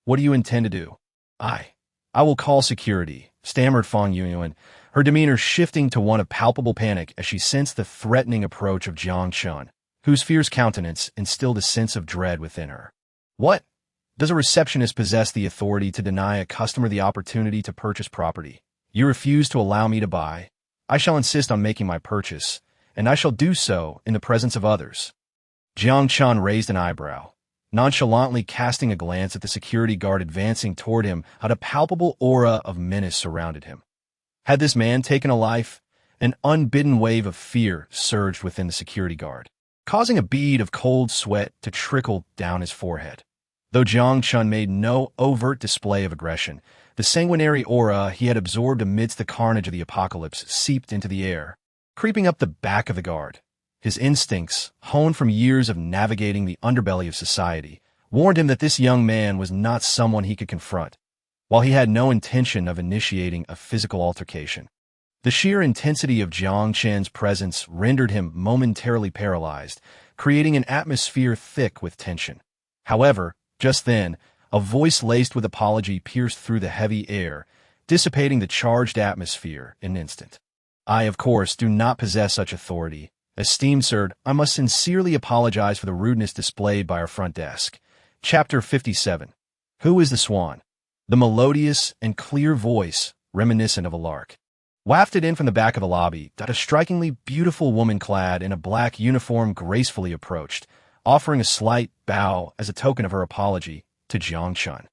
What do you intend to do? I will call security, stammered Fang Yuanyuan, her demeanor shifting to one of palpable panic as she sensed the threatening approach of Jiang Chen, whose fierce countenance instilled a sense of dread within her. What? Does a receptionist possess the authority to deny a customer the opportunity to purchase property? You refuse to allow me to buy. I shall insist on making my purchase, and I shall do so in the presence of others. Jiang Chen raised an eyebrow, nonchalantly casting a glance at the security guard advancing toward him. How a palpable aura of menace surrounded him. Had this man taken a life? An unbidden wave of fear surged within the security guard, causing a bead of cold sweat to trickle down his forehead. Though Jiang Chen made no overt display of aggression, the sanguinary aura he had absorbed amidst the carnage of the apocalypse seeped into the air, creeping up the back of the guard. His instincts, honed from years of navigating the underbelly of society, warned him that this young man was not someone he could confront. While he had no intention of initiating a physical altercation, the sheer intensity of Jiang Chen's presence rendered him momentarily paralyzed, creating an atmosphere thick with tension. However, just then, a voice laced with apology pierced through the heavy air, dissipating the charged atmosphere in an instant. I, of course, do not possess such authority. Esteemed sir, I must sincerely apologize for the rudeness displayed by our front desk. Chapter 57. Who is the Swan? The melodious and clear voice, reminiscent of a lark, wafted in from the back of the lobby. A strikingly beautiful woman clad in a black uniform gracefully approached, offering a slight bow as a token of her apology to Jiang Chen.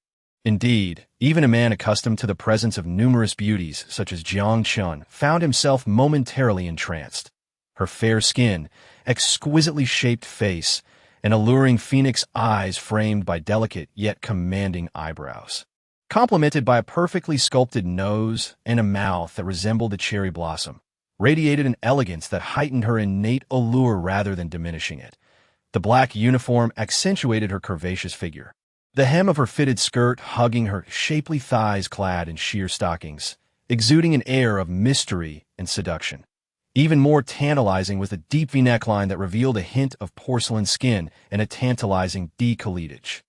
Indeed, even a man accustomed to the presence of numerous beauties such as Jiang Chen found himself momentarily entranced. Her fair skin, exquisitely shaped face, and alluring phoenix eyes framed by delicate yet commanding eyebrows, complemented by a perfectly sculpted nose and a mouth that resembled a cherry blossom, radiated an elegance that heightened her innate allure rather than diminishing it. The black uniform accentuated her curvaceous figure, the hem of her fitted skirt hugging her shapely thighs clad in sheer stockings, exuding an air of mystery and seduction. Even more tantalizing was the deep V neckline that revealed a hint of porcelain skin and a tantalizing décolletage.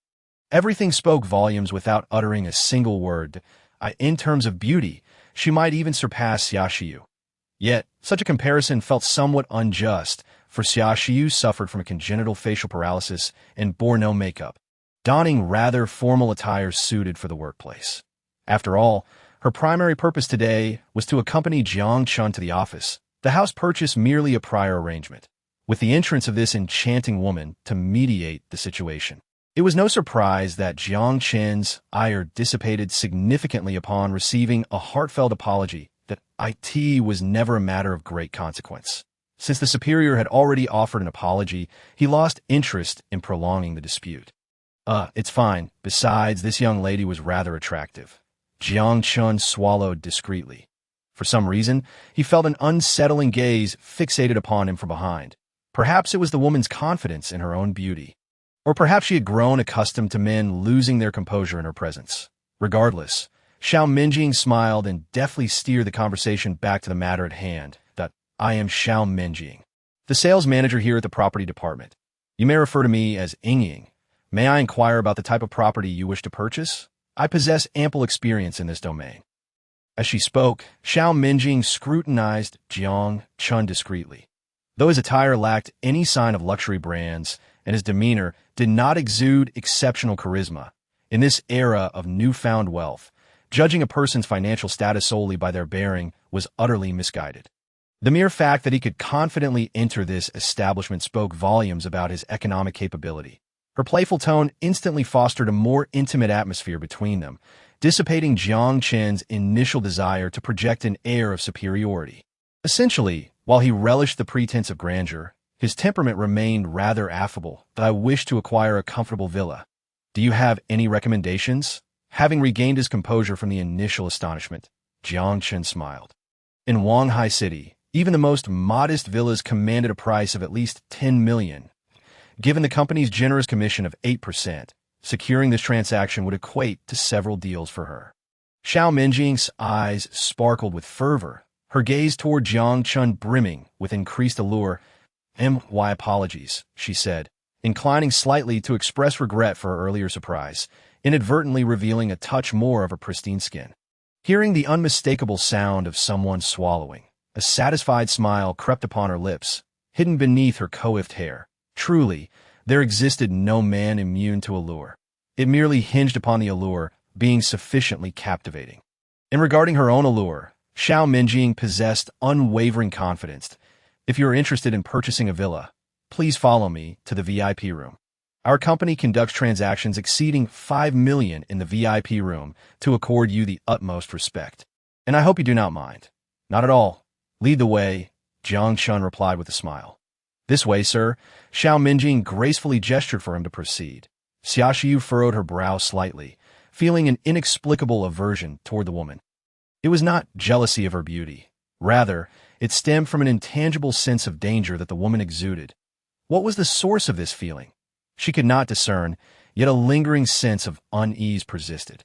Everything spoke volumes without uttering a single word. In terms of beauty, she might even surpass Xiaoxiu. Yet, such a comparison felt somewhat unjust, for Xiaoxiu suffered from a congenital facial paralysis and bore no makeup, donning rather formal attire suited for the workplace. After all, her primary purpose today was to accompany Jiang Chen to the office, the house purchase merely a prior arrangement, with the entrance of this enchanting woman to mediate the situation. It was no surprise that Jiang Chen's ire dissipated significantly upon receiving a heartfelt apology that it was never a matter of great consequence. Since the superior had already offered an apology, he lost interest in prolonging the dispute. It's fine. Besides, this young lady was rather attractive. Jiang Chen swallowed discreetly. For some reason, he felt an unsettling gaze fixated upon him from behind. Perhaps it was the woman's confidence in her own beauty. Or perhaps she had grown accustomed to men losing their composure in her presence. Regardless, Xiao Minjing smiled and deftly steered the conversation back to the matter at hand. I am Xiao Minjing, the sales manager here at the property department. You may refer to me as Ying, May I inquire about the type of property you wish to purchase? I possess ample experience in this domain. As she spoke, Xiao Minjing scrutinized Jiang Chen discreetly. Though his attire lacked any sign of luxury brands and his demeanor did not exude exceptional charisma, in this era of newfound wealth, judging a person's financial status solely by their bearing was utterly misguided. The mere fact that he could confidently enter this establishment spoke volumes about his economic capability. Her playful tone instantly fostered a more intimate atmosphere between them, dissipating Jiang Chen's initial desire to project an air of superiority. Essentially, while he relished the pretense of grandeur, his temperament remained rather affable. I wish to acquire a comfortable villa. Do you have any recommendations? Having regained his composure from the initial astonishment, Jiang Chen smiled. In Wanghai City, even the most modest villas commanded a price of at least 10 million. Given the company's generous commission of 8%, securing this transaction would equate to several deals for her. Xiao Minjing's eyes sparkled with fervor, her gaze toward Jiang Chen brimming with increased allure. My apologies, she said, inclining slightly to express regret for her earlier surprise, inadvertently revealing a touch more of her pristine skin. Hearing the unmistakable sound of someone swallowing, a satisfied smile crept upon her lips, hidden beneath her coiffed hair. Truly, there existed no man immune to allure. It merely hinged upon the allure being sufficiently captivating. In regarding her own allure, Xiao Minjing possessed unwavering confidence. If you are interested in purchasing a villa, please follow me to the VIP room. Our company conducts transactions exceeding 5 million in the VIP room to accord you the utmost respect. And I hope you do not mind. Not at all. Lead the way, Jiang Chen replied with a smile. This way, sir. Xiao Minjing gracefully gestured for him to proceed. Xiaoxiu furrowed her brow slightly, feeling an inexplicable aversion toward the woman. It was not jealousy of her beauty. Rather, it stemmed from an intangible sense of danger that the woman exuded. What was the source of this feeling? She could not discern, yet a lingering sense of unease persisted.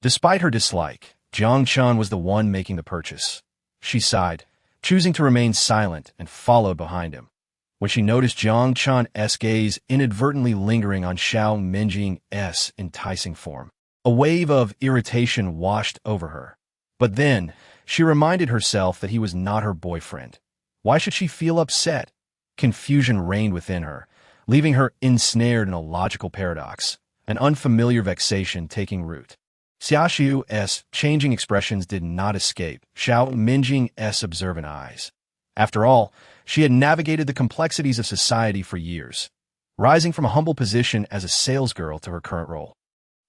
Despite her dislike, Jiang Chen was the one making the purchase. She sighed, choosing to remain silent, and followed behind him. When she noticed Jiang Chen's gaze inadvertently lingering on Xiao Minjing's enticing form, a wave of irritation washed over her. But then, she reminded herself that he was not her boyfriend. Why should she feel upset? Confusion reigned within her, leaving her ensnared in a logical paradox, an unfamiliar vexation taking root. Xiaoxiu's changing expressions did not escape Xiao Minjing's observant eyes. After all, she had navigated the complexities of society for years, rising from a humble position as a salesgirl to her current role.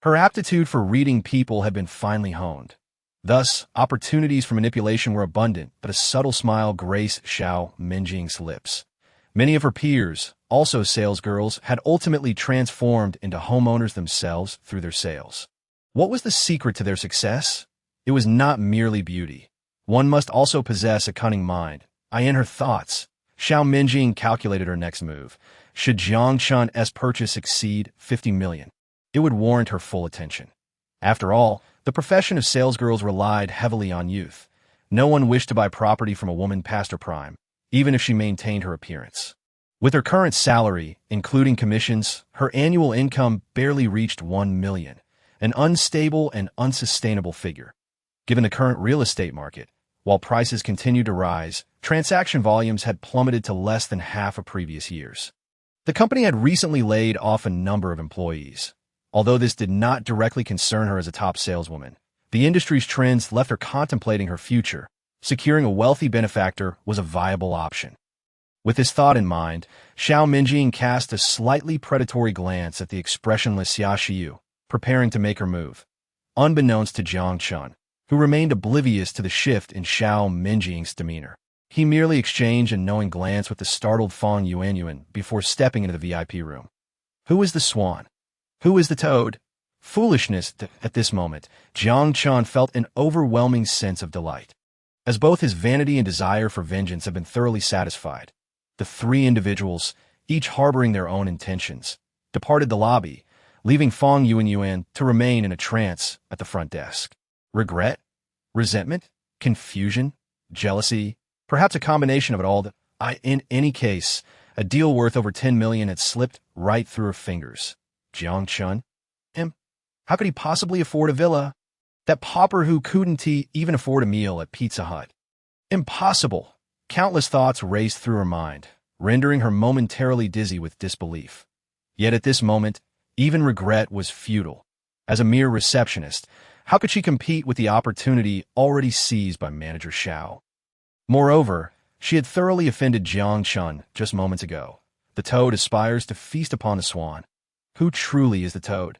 Her aptitude for reading people had been finely honed. Thus, opportunities for manipulation were abundant, but a subtle smile graced Xiao Minjing's lips. Many of her peers, also salesgirls, had ultimately transformed into homeowners themselves through their sales. What was the secret to their success? It was not merely beauty. One must also possess a cunning mind. In her thoughts, Xiao Minjing calculated her next move. Should Jiang Chen's purchase exceed 50 million, it would warrant her full attention. After all, the profession of salesgirls relied heavily on youth. No one wished to buy property from a woman past her prime, even if she maintained her appearance. With her current salary, including commissions, her annual income barely reached 1 million, an unstable and unsustainable figure. Given the current real estate market, while prices continued to rise, transaction volumes had plummeted to less than half of previous years. The company had recently laid off a number of employees. Although this did not directly concern her as a top saleswoman, the industry's trends left her contemplating her future. Securing a wealthy benefactor was a viable option. With this thought in mind, Xiao Minjing cast a slightly predatory glance at the expressionless Xiaoxiu, preparing to make her move. Unbeknownst to Jiang Chen, who remained oblivious to the shift in Xiao Minjing's demeanor, he merely exchanged a knowing glance with the startled Fang Yuanyuan before stepping into the VIP room. Who is the swan? Who is the toad? Foolishness. At this moment, Jiang Chen felt an overwhelming sense of delight. As both his vanity and desire for vengeance had been thoroughly satisfied, the three individuals, each harboring their own intentions, departed the lobby, leaving Fang Yuanyuan to remain in a trance at the front desk. Regret? Resentment? Confusion? Jealousy? Perhaps a combination of it all. In any case, a deal worth over 10 million had slipped right through her fingers. Jiang Chen? Him? How could he possibly afford a villa? That pauper who couldn't even afford a meal at Pizza Hut. Impossible! Countless thoughts raced through her mind, rendering her momentarily dizzy with disbelief. Yet at this moment, even regret was futile. As a mere receptionist, how could she compete with the opportunity already seized by Manager Xiao? Moreover, she had thoroughly offended Jiang Chen just moments ago. The toad aspires to feast upon the swan. Who truly is the toad?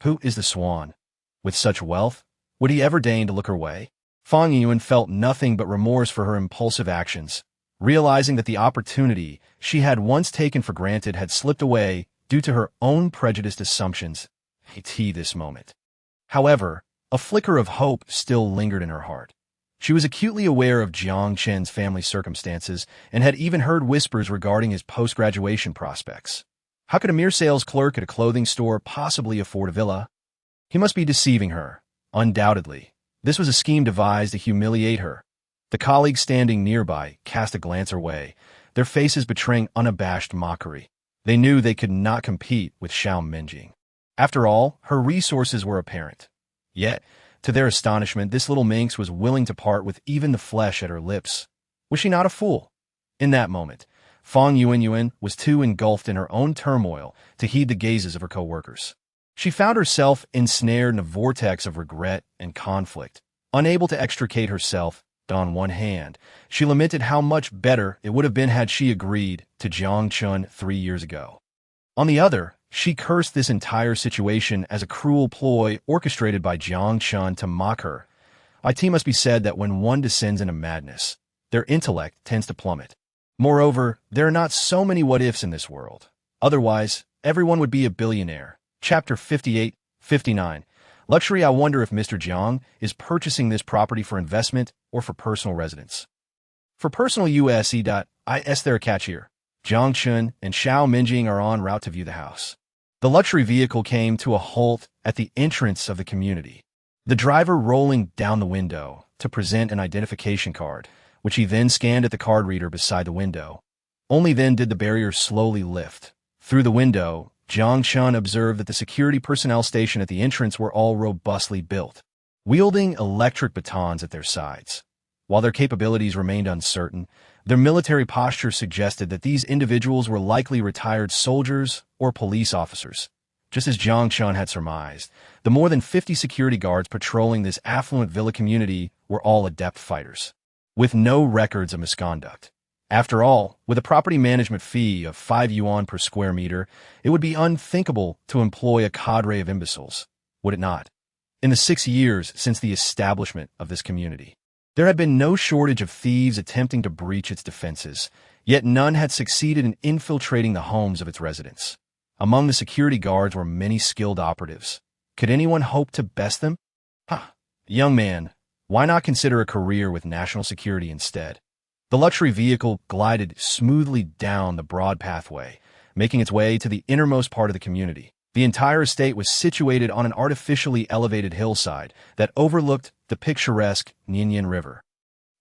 Who is the swan? With such wealth, would he ever deign to look her way? Fang Yuan felt nothing but remorse for her impulsive actions, realizing that the opportunity she had once taken for granted had slipped away due to her own prejudiced assumptions at this moment. However, a flicker of hope still lingered in her heart. She was acutely aware of Jiang Chen's family circumstances and had even heard whispers regarding his post-graduation prospects. How could a mere sales clerk at a clothing store possibly afford a villa? He must be deceiving her, undoubtedly. This was a scheme devised to humiliate her. The colleagues standing nearby cast a glance her way, their faces betraying unabashed mockery. They knew they could not compete with Xiao Minjing. After all, her resources were apparent. Yet, to their astonishment, this little minx was willing to part with even the flesh at her lips. Was she not a fool? In that moment, Fang Yuan was too engulfed in her own turmoil to heed the gazes of her co-workers. She found herself ensnared in a vortex of regret and conflict, unable to extricate herself. On one hand, she lamented how much better it would have been had she agreed to Jiang Chen 3 years ago. On the other, she cursed this entire situation as a cruel ploy orchestrated by Jiang Chen to mock her. It must be said that when one descends into madness, their intellect tends to plummet. Moreover, there are not so many what-ifs in this world. Otherwise, everyone would be a billionaire. Chapter 58-59. Luxury. I wonder if Mr. Jiang is purchasing this property for investment or for personal residence. For personal use.is there a catch here? Jiang Chen and Xiao Minjing are en route to view the house. The luxury vehicle came to a halt at the entrance of the community. The driver rolling down the window to present an identification card, which he then scanned at the card reader beside the window. Only then did the barrier slowly lift. Through the window, Jiang Chen observed that the security personnel stationed at the entrance were all robustly built, wielding electric batons at their sides. While their capabilities remained uncertain, their military posture suggested that these individuals were likely retired soldiers or police officers. Just as Jiang Chen had surmised, the more than 50 security guards patrolling this affluent villa community were all adept fighters, with no records of misconduct. After all, with a property management fee of 5 yuan per square meter, it would be unthinkable to employ a cadre of imbeciles, would it not? In the 6 years since the establishment of this community, there had been no shortage of thieves attempting to breach its defenses, yet none had succeeded in infiltrating the homes of its residents. Among the security guards were many skilled operatives. Could anyone hope to best them? Young man, why not consider a career with national security instead? The luxury vehicle glided smoothly down the broad pathway, making its way to the innermost part of the community. The entire estate was situated on an artificially elevated hillside that overlooked the picturesque Ningyan River.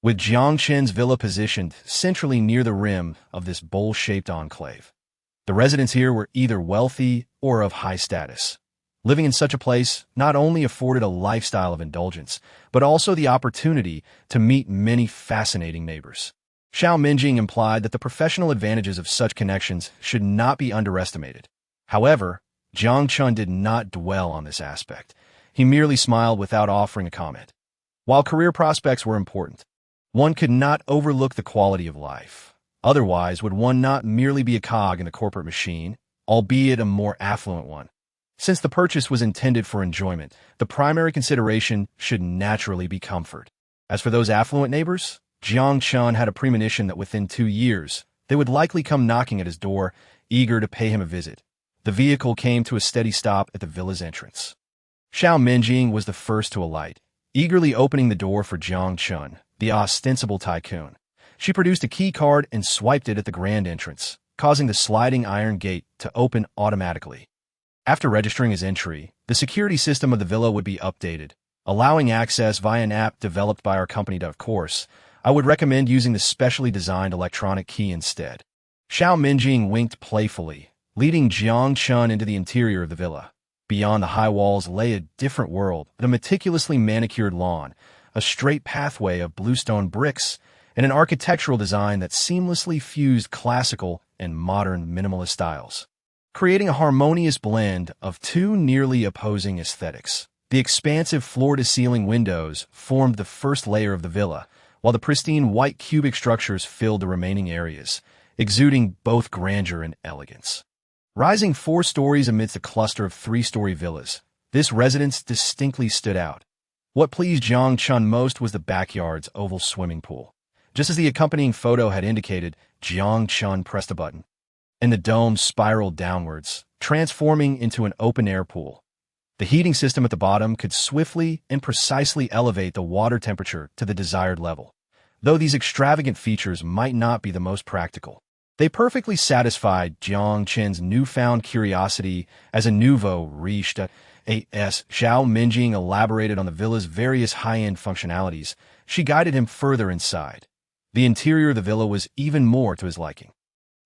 With Jiang Chen's villa positioned centrally near the rim of this bowl-shaped enclave, the residents here were either wealthy or of high status. Living in such a place not only afforded a lifestyle of indulgence, but also the opportunity to meet many fascinating neighbors. Xiao Minjing implied that the professional advantages of such connections should not be underestimated. However, Jiang Chen did not dwell on this aspect. He merely smiled without offering a comment. While career prospects were important, one could not overlook the quality of life. Otherwise, would one not merely be a cog in the corporate machine, albeit a more affluent one? Since the purchase was intended for enjoyment, the primary consideration should naturally be comfort. As for those affluent neighbors, Jiang Chen had a premonition that within 2 years, they would likely come knocking at his door, eager to pay him a visit. The vehicle came to a steady stop at the villa's entrance. Xiao Minjing was the first to alight, eagerly opening the door for Jiang Chen, the ostensible tycoon. She produced a key card and swiped it at the grand entrance, causing the sliding iron gate to open automatically. After registering his entry, the security system of the villa would be updated, allowing access via an app developed by our company. Of course, I would recommend using the specially designed electronic key instead. Xiao Minjing winked playfully, leading Jiang Chen into the interior of the villa. Beyond the high walls lay a different world, a meticulously manicured lawn, a straight pathway of bluestone bricks, and an architectural design that seamlessly fused classical and modern minimalist styles, creating a harmonious blend of two nearly opposing aesthetics. The expansive floor-to-ceiling windows formed the first layer of the villa, while the pristine white cubic structures filled the remaining areas, exuding both grandeur and elegance. Rising 4 stories amidst a cluster of 3-story villas, this residence distinctly stood out. What pleased Jiang Chen most was the backyard's oval swimming pool. Just as the accompanying photo had indicated, Jiang Chen pressed a button, and the dome spiraled downwards, transforming into an open-air pool. The heating system at the bottom could swiftly and precisely elevate the water temperature to the desired level. Though these extravagant features might not be the most practical, they perfectly satisfied Jiang Chen's newfound curiosity as a nouveau riche as Xiao Minjing elaborated on the villa's various high-end functionalities. She guided him further inside. The interior of the villa was even more to his liking.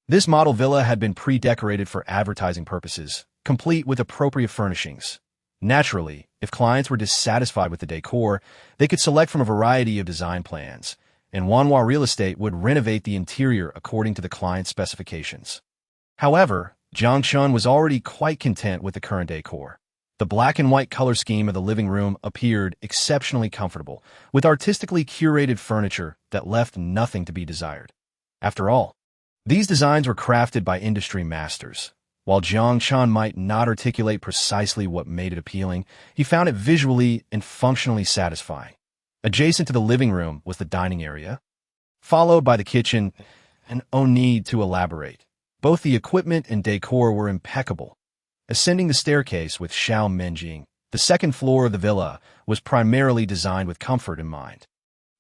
This model villa had been pre-decorated for advertising purposes, complete with appropriate furnishings. Naturally, if clients were dissatisfied with the decor, they could select from a variety of design plans, and Wanhua Real Estate would renovate the interior according to the client's specifications. However, Jiang Chen was already quite content with the current decor. The black and white color scheme of the living room appeared exceptionally comfortable, with artistically curated furniture that left nothing to be desired. After all, these designs were crafted by industry masters. While Jiang Chen might not articulate precisely what made it appealing, he found it visually and functionally satisfying. Adjacent to the living room was the dining area, followed by the kitchen, and no need to elaborate. Both the equipment and decor were impeccable. Ascending the staircase with Xiao Minjing, the second floor of the villa was primarily designed with comfort in mind.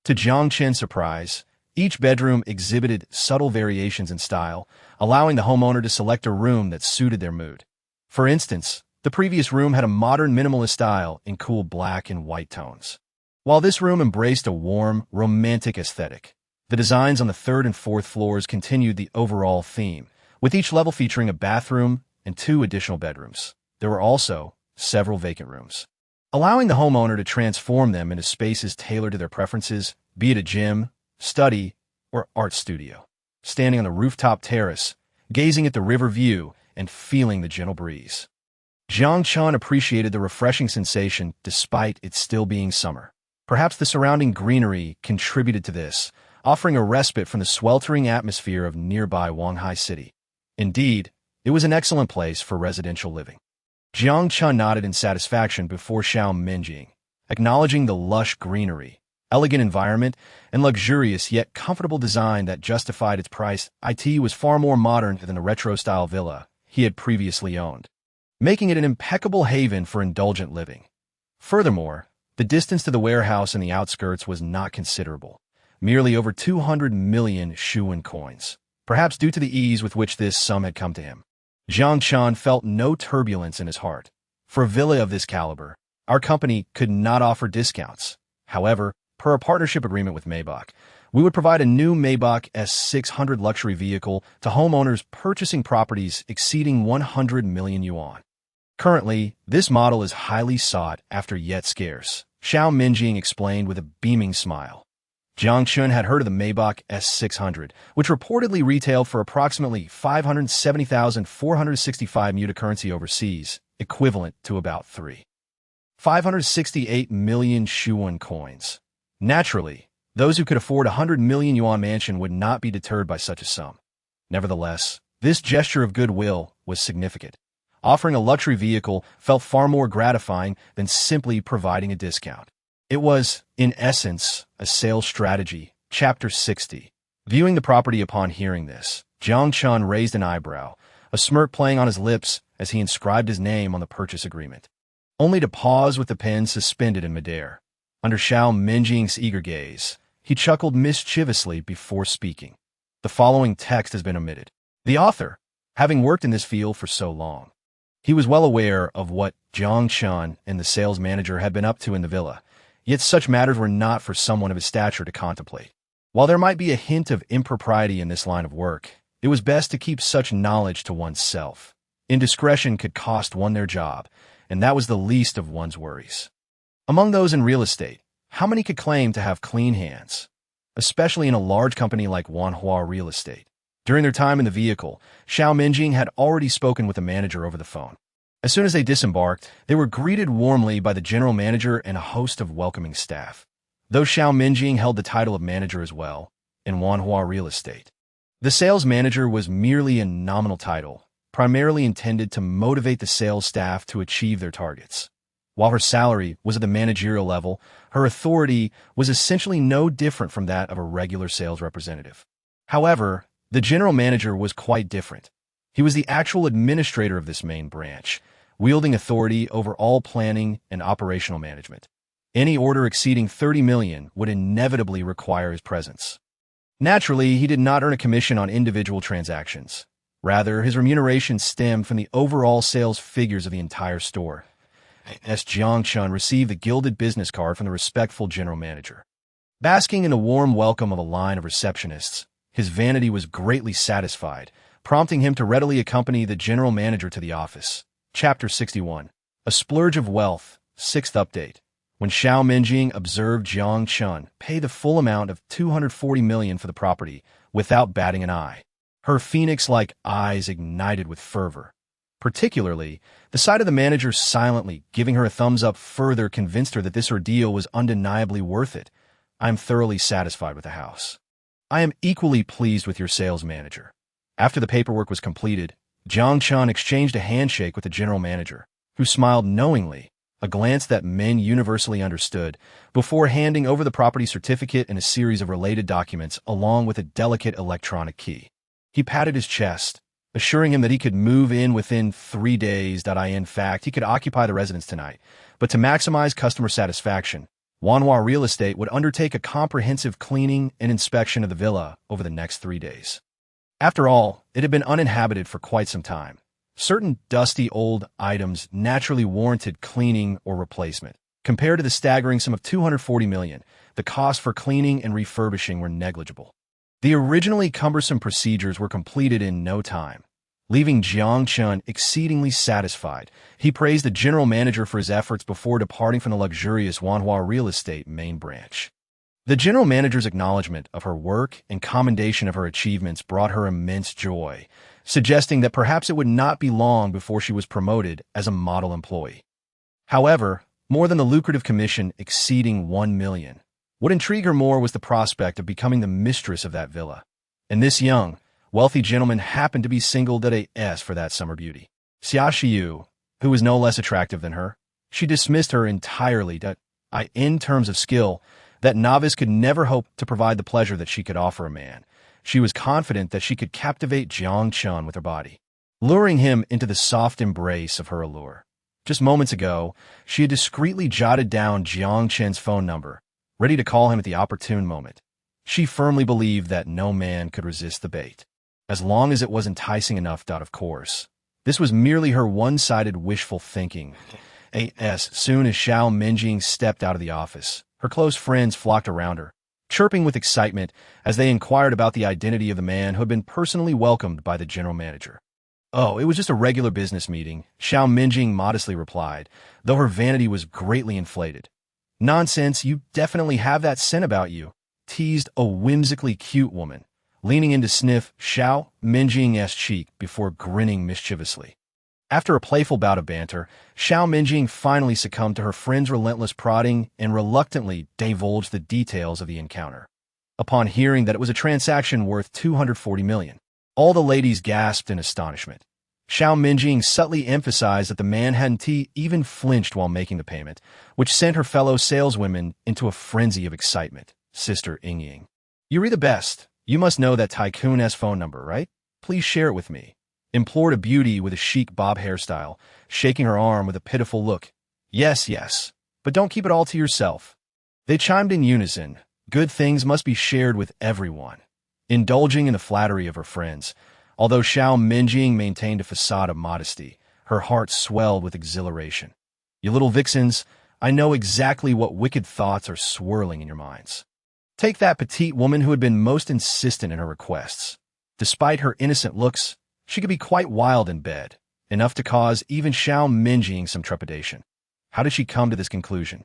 To Jiang Chen's surprise, each bedroom exhibited subtle variations in style, allowing the homeowner to select a room that suited their mood. For instance, the previous room had a modern minimalist style in cool black and white tones, while this room embraced a warm, romantic aesthetic. The designs on the 3rd and 4th floors continued the overall theme, with each level featuring a bathroom and 2 additional bedrooms. There were also several vacant rooms, allowing the homeowner to transform them into spaces tailored to their preferences, be it a gym, study, or art studio. Standing on the rooftop terrace, gazing at the river view and feeling the gentle breeze, Jiang Chen appreciated the refreshing sensation despite it still being summer. Perhaps the surrounding greenery contributed to this, offering a respite from the sweltering atmosphere of nearby Wanghai City. Indeed, it was an excellent place for residential living. Jiang Chen nodded in satisfaction before Xiao Minjing, acknowledging the lush greenery, elegant environment, and luxurious yet comfortable design that justified its price. It was far more modern than the retro-style villa he had previously owned, making it an impeccable haven for indulgent living. Furthermore, the distance to the warehouse in the outskirts was not considerable, merely over 200 million Shuan coins, perhaps due to the ease with which this sum had come to him. Jiang Chen felt no turbulence in his heart. For a villa of this caliber, our company could not offer discounts. However, per a partnership agreement with Maybach, we would provide a new Maybach S600 luxury vehicle to homeowners purchasing properties exceeding 100 million yuan. Currently, this model is highly sought after yet scarce, Xiao Minjing explained with a beaming smile. Jiang Chen had heard of the Maybach S600, which reportedly retailed for approximately 570,465 MUTA currency overseas, equivalent to about 568 million Shuan coins. Naturally, those who could afford a 100 million yuan mansion would not be deterred by such a sum. Nevertheless, this gesture of goodwill was significant. Offering a luxury vehicle felt far more gratifying than simply providing a discount. It was, in essence, a sales strategy. Chapter 60. Viewing the property upon hearing this, Jiang Chen raised an eyebrow, a smirk playing on his lips as he inscribed his name on the purchase agreement, only to pause with the pen suspended in midair. Under Xiao Minjing's eager gaze, he chuckled mischievously before speaking. The following text has been omitted. The author, having worked in this field for so long, he was well aware of what Jiang Chen and the sales manager had been up to in the villa, yet such matters were not for someone of his stature to contemplate. While there might be a hint of impropriety in this line of work, it was best to keep such knowledge to oneself. Indiscretion could cost one their job, and that was the least of one's worries. Among those in real estate, how many could claim to have clean hands? Especially in a large company like Wanhua Real Estate. During their time in the vehicle, Xiao Minjing had already spoken with the manager over the phone. As soon as they disembarked, they were greeted warmly by the general manager and a host of welcoming staff. Though Xiao Minjing held the title of manager as well, in Wanhua Real Estate, the sales manager was merely a nominal title, primarily intended to motivate the sales staff to achieve their targets. While her salary was at the managerial level, her authority was essentially no different from that of a regular sales representative. However, the general manager was quite different. He was the actual administrator of this main branch, wielding authority over all planning and operational management. Any order exceeding 30 million would inevitably require his presence. Naturally, he did not earn a commission on individual transactions. Rather, his remuneration stemmed from the overall sales figures of the entire store. As Jiang Chen received the gilded business card from the respectful general manager. Basking in the warm welcome of a line of receptionists, his vanity was greatly satisfied, prompting him to readily accompany the general manager to the office. Chapter 61. A Splurge of Wealth, 6th Update. When Xiao Minjing observed Jiang Chen pay the full amount of 240 million for the property without batting an eye, her phoenix-like eyes ignited with fervor. Particularly, the sight of the manager silently giving her a thumbs-up further convinced her that this ordeal was undeniably worth it. I am thoroughly satisfied with the house. I am equally pleased with your sales manager. After the paperwork was completed, Jiang Chen exchanged a handshake with the general manager, who smiled knowingly, a glance that men universally understood, before handing over the property certificate and a series of related documents along with a delicate electronic key. He patted his chest, assuring him that he could move in within 3 days. In fact, he could occupy the residence tonight, but to maximize customer satisfaction, Wanhua Real Estate would undertake a comprehensive cleaning and inspection of the villa over the next 3 days. After all, it had been uninhabited for quite some time. Certain dusty old items naturally warranted cleaning or replacement. Compared to the staggering sum of 240 million, the costs for cleaning and refurbishing were negligible. The originally cumbersome procedures were completed in no time. Leaving Jiang Chen exceedingly satisfied, he praised the general manager for his efforts before departing from the luxurious Wanhua Real Estate main branch. The general manager's acknowledgement of her work and commendation of her achievements brought her immense joy, suggesting that perhaps it would not be long before she was promoted as a model employee. However, more than the lucrative commission exceeding 1 million, what intrigued her more was the prospect of becoming the mistress of that villa. And this young, wealthy gentleman happened to be singled at a for that summer beauty. Xia Xiu, who was no less attractive than her, she dismissed her entirely in terms of skill, that novice could never hope to provide the pleasure that she could offer a man. She was confident that she could captivate Jiang Chen with her body, luring him into the soft embrace of her allure. Just moments ago, she had discreetly jotted down Jiang Chen's phone number, ready to call him at the opportune moment. She firmly believed that no man could resist the bait, as long as it was enticing enough. Of course, this was merely her one-sided wishful thinking. As soon as Xiao Minjing stepped out of the office, her close friends flocked around her, chirping with excitement as they inquired about the identity of the man who had been personally welcomed by the general manager. Oh, it was just a regular business meeting, Xiao Minjing modestly replied, though her vanity was greatly inflated. Nonsense, you definitely have that scent about you, teased a whimsically cute woman, leaning in to sniff Xiao Minjing's cheek before grinning mischievously. After a playful bout of banter, Xiao Minjing finally succumbed to her friend's relentless prodding and reluctantly divulged the details of the encounter. Upon hearing that it was a transaction worth 240 million, all the ladies gasped in astonishment. Xiao Minjing subtly emphasized that the man hadn't even flinched while making the payment, which sent her fellow saleswomen into a frenzy of excitement. Sister Ying. You're the best. You must know that tycoon's phone number, right? Please share it with me, implored a beauty with a chic bob hairstyle, shaking her arm with a pitiful look. Yes, but don't keep it all to yourself. They chimed in unison. Good things must be shared with everyone. Indulging in the flattery of her friends, although Xiao Minjing maintained a facade of modesty, her heart swelled with exhilaration. You little vixens, I know exactly what wicked thoughts are swirling in your minds. Take that petite woman who had been most insistent in her requests. Despite her innocent looks, she could be quite wild in bed. enough to cause even Xiao Minjing some trepidation. How did she come to this conclusion?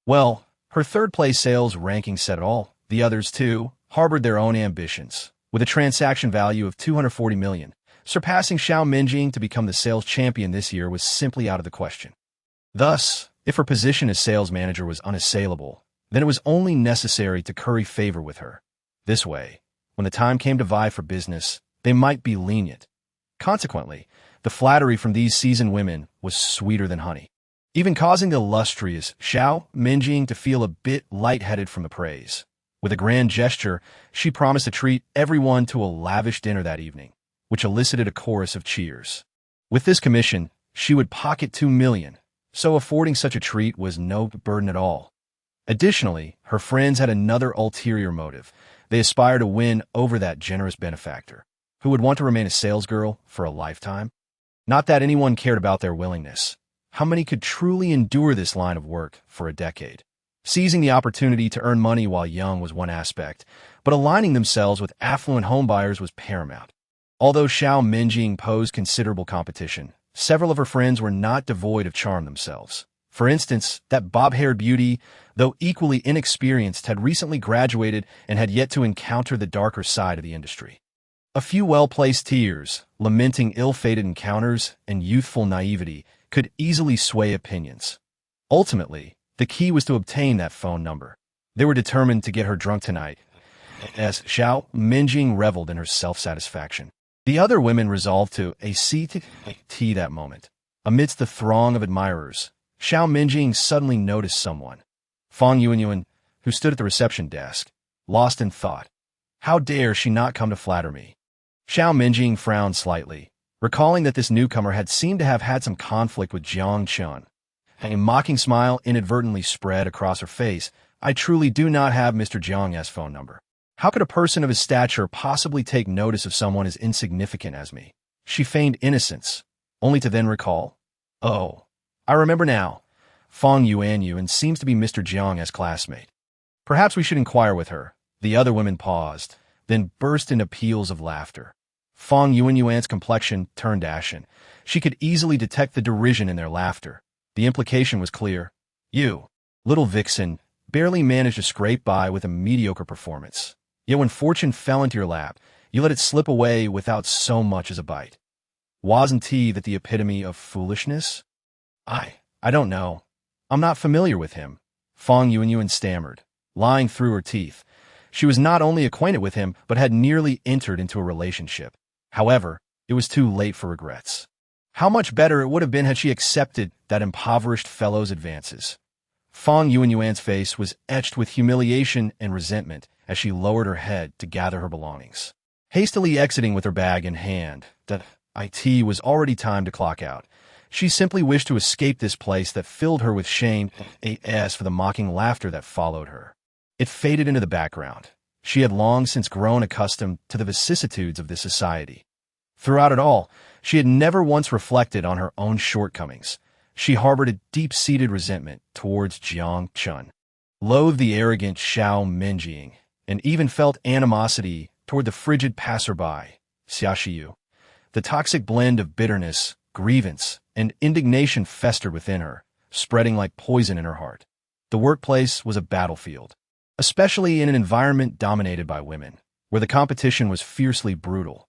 Well, her third-place sales ranking said it all. The others, too, harbored their own ambitions, with a transaction value of 240 million. Surpassing Xiao Minjing to become the sales champion this year was simply out of the question. Thus, if her position as sales manager was unassailable, then it was only necessary to curry favor with her. This way, when the time came to vie for business, they might be lenient. Consequently, the flattery from these seasoned women was sweeter than honey, even causing the illustrious Xiao Minjing to feel a bit lightheaded from the praise. With a grand gesture, she promised to treat everyone to a lavish dinner that evening, which elicited a chorus of cheers. With this commission, she would pocket 2 million, so affording such a treat was no burden at all. Additionally, her friends had another ulterior motive. They aspired to win over that generous benefactor, who would want to remain a salesgirl for a lifetime. Not that anyone cared about their willingness. How many could truly endure this line of work for a decade? Seizing the opportunity to earn money while young was one aspect, but aligning themselves with affluent homebuyers was paramount. Although Xiao Minjing posed considerable competition, several of her friends were not devoid of charm themselves. For instance, that bob-haired beauty, though equally inexperienced, had recently graduated and had yet to encounter the darker side of the industry. A few well-placed tears, lamenting ill-fated encounters and youthful naivety, could easily sway opinions. Ultimately, the key was to obtain that phone number. They were determined to get her drunk tonight, as Xiao Minjing reveled in her self-satisfaction. The other women resolved to tea that moment. Amidst the throng of admirers, Xiao Minjing suddenly noticed someone. Fang Yuanyuan, who stood at the reception desk, lost in thought. How dare she not come to flatter me? Xiao Minjing frowned slightly, recalling that this newcomer had seemed to have had some conflict with Jiang Chen. A mocking smile inadvertently spread across her face. I truly do not have Mr. Jiang's phone number. How could a person of his stature possibly take notice of someone as insignificant as me? She feigned innocence, only to then recall. Oh, I remember now. Fang Yuanyuan seems to be Mr. Jiang's classmate. Perhaps we should inquire with her. The other women paused, then burst into peals of laughter. Fang Yuanyuan's complexion turned ashen. She could easily detect the derision in their laughter. The implication was clear. You, little vixen, barely managed to scrape by with a mediocre performance. Yet when fortune fell into your lap, you let it slip away without so much as a bite. Wasn't he that the epitome of foolishness? I don't know. I'm not familiar with him, Fang Yuanyuan stammered, lying through her teeth. She was not only acquainted with him, but had nearly entered into a relationship. However, it was too late for regrets. How much better it would have been had she accepted that impoverished fellow's advances. Fang Yuanyuan's face was etched with humiliation and resentment as she lowered her head to gather her belongings. Hastily exiting with her bag in hand, it was already time to clock out. She simply wished to escape this place that filled her with shame, as for the mocking laughter that followed her. It faded into the background. She had long since grown accustomed to the vicissitudes of this society. Throughout it all, she had never once reflected on her own shortcomings. She harbored a deep-seated resentment towards Jiang Chen, loathed the arrogant Xiao Minjing, and even felt animosity toward the frigid passerby, Xiaoxiu. The toxic blend of bitterness, grievance, and indignation festered within her, spreading like poison in her heart. The workplace was a battlefield, especially in an environment dominated by women, where the competition was fiercely brutal.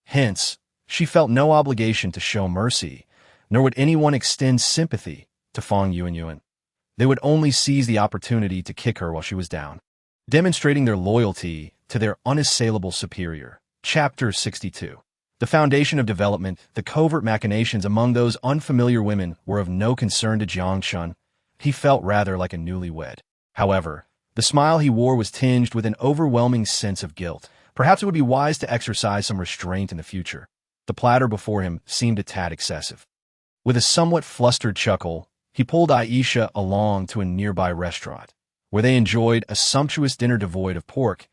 Hence, she felt no obligation to show mercy, nor would anyone extend sympathy to Fang Yuanyuan. They would only seize the opportunity to kick her while she was down, demonstrating their loyalty to their unassailable superior. Chapter 62. The foundation of development, the covert machinations among those unfamiliar women were of no concern to Jiang Chen. He felt rather like a newlywed. However, the smile he wore was tinged with an overwhelming sense of guilt. Perhaps it would be wise to exercise some restraint in the future. The platter before him seemed a tad excessive. With a somewhat flustered chuckle, he pulled Aisha along to a nearby restaurant, where they enjoyed a sumptuous dinner devoid of pork.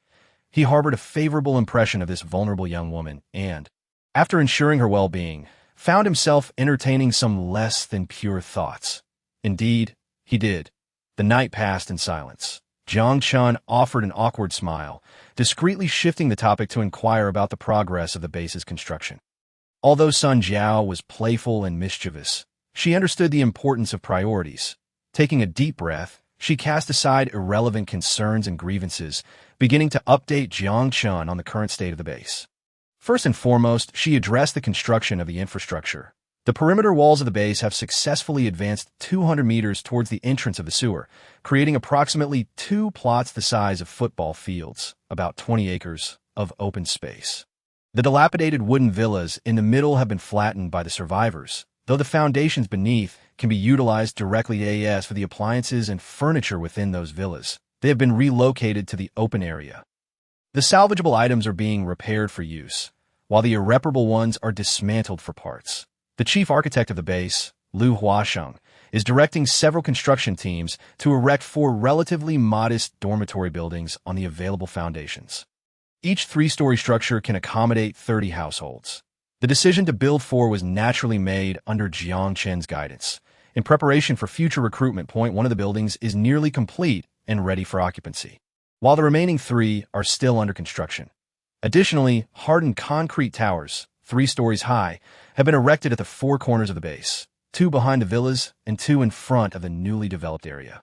He harbored a favorable impression of this vulnerable young woman and, after ensuring her well-being, found himself entertaining some less than pure thoughts. Indeed, he did. The night passed in silence. Jiang Chen offered an awkward smile, discreetly shifting the topic to inquire about the progress of the base's construction. Although Sun Jiao was playful and mischievous, she understood the importance of priorities. Taking a deep breath, she cast aside irrelevant concerns and grievances, beginning to update Jiang Chen on the current state of the base. First and foremost, she addressed the construction of the infrastructure. The perimeter walls of the base have successfully advanced 200 meters towards the entrance of the sewer, creating approximately 2 plots the size of football fields, about 20 acres of open space. The dilapidated wooden villas in the middle have been flattened by the survivors, though the foundations beneath can be utilized directly as for the appliances and furniture within those villas. They have been relocated to the open area. The salvageable items are being repaired for use, while the irreparable ones are dismantled for parts. The chief architect of the base, Lu Huasheng, is directing several construction teams to erect 4 relatively modest dormitory buildings on the available foundations. Each 3-story structure can accommodate 30 households. The decision to build 4 was naturally made under Jiang Chen's guidance. In preparation for future recruitment, one of the buildings is nearly complete and ready for occupancy, while the remaining 3 are still under construction. Additionally, hardened concrete towers, 3 stories high, have been erected at the 4 corners of the base, 2 behind the villas and 2 in front of the newly developed area.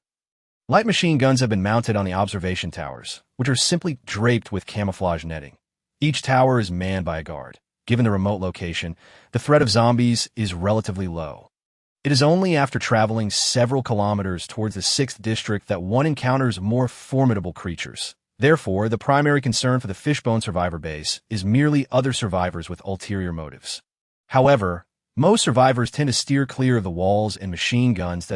Light machine guns have been mounted on the observation towers, which are simply draped with camouflage netting. Each tower is manned by a guard. Given the remote location, the threat of zombies is relatively low. It is only after traveling several kilometers towards the 6th district that one encounters more formidable creatures. Therefore, the primary concern for the Fishbone survivor base is merely other survivors with ulterior motives. However, most survivors tend to steer clear of the walls and machine guns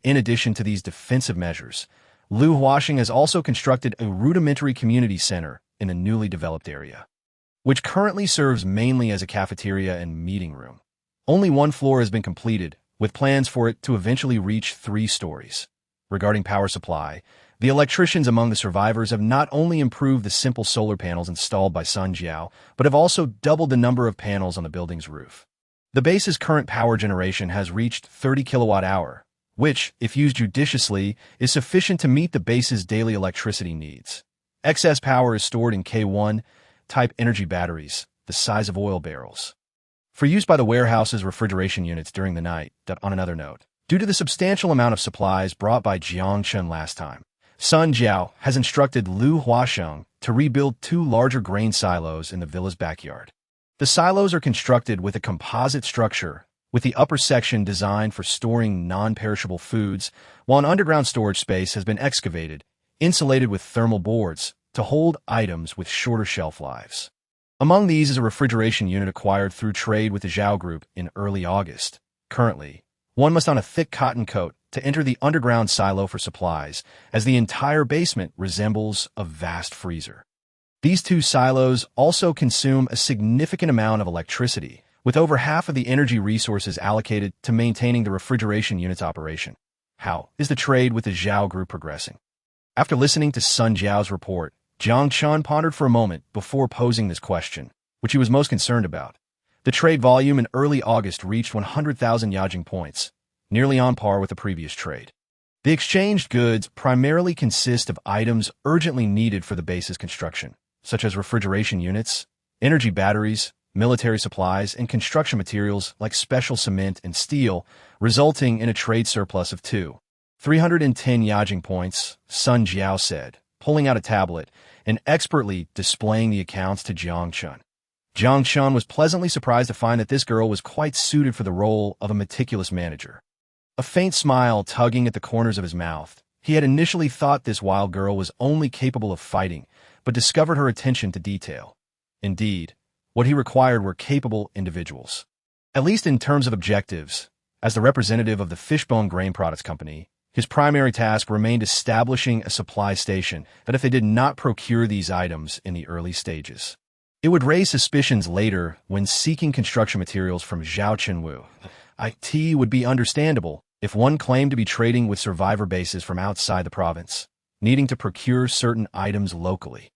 in addition to these defensive measures. Lu Huasheng has also constructed a rudimentary community center in a newly developed area, which currently serves mainly as a cafeteria and meeting room. Only 1 floor has been completed, with plans for it to eventually reach 3 stories. Regarding power supply, the electricians among the survivors have not only improved the simple solar panels installed by Sun Jiao, but have also doubled the number of panels on the building's roof. The base's current power generation has reached 30 kilowatt-hour, which, if used judiciously, is sufficient to meet the base's daily electricity needs. Excess power is stored in K1-type energy batteries, the size of oil barrels, for use by the warehouse's refrigeration units during the night. On another note, due to the substantial amount of supplies brought by Jiang Chen last time, Sun Jiao has instructed Lu Huasheng to rebuild 2 larger grain silos in the villa's backyard. The silos are constructed with a composite structure, with the upper section designed for storing non-perishable foods, while an underground storage space has been excavated, insulated with thermal boards, to hold items with shorter shelf lives. Among these is a refrigeration unit acquired through trade with the Zhao Group in early August. Currently, one must on a thick cotton coat to enter the underground silo for supplies, as the entire basement resembles a vast freezer. These 2 silos also consume a significant amount of electricity, with over half of the energy resources allocated to maintaining the refrigeration unit's operation. How is the trade with the Zhao Group progressing? After listening to Sun Jiao's report, Jiang Chen pondered for a moment before posing this question, which he was most concerned about. The trade volume in early August reached 100,000 Yajing points, nearly on par with the previous trade. The exchanged goods primarily consist of items urgently needed for the base's construction, such as refrigeration units, energy batteries, military supplies, and construction materials like special cement and steel, resulting in a trade surplus of 310 Yajing points, Sun Jiao said, pulling out a tablet and expertly displaying the accounts to Jiang Chen. Jiang Chen was pleasantly surprised to find that this girl was quite suited for the role of a meticulous manager. A faint smile tugging at the corners of his mouth, he had initially thought this wild girl was only capable of fighting, but discovered her attention to detail. Indeed, what he required were capable individuals. At least in terms of objectives, as the representative of the Fishbone Grain Products Company, his primary task remained establishing a supply station that if they did not procure these items in the early stages, it would raise suspicions later when seeking construction materials from Zhao Chenwu. It would be understandable if one claimed to be trading with survivor bases from outside the province, needing to procure certain items locally.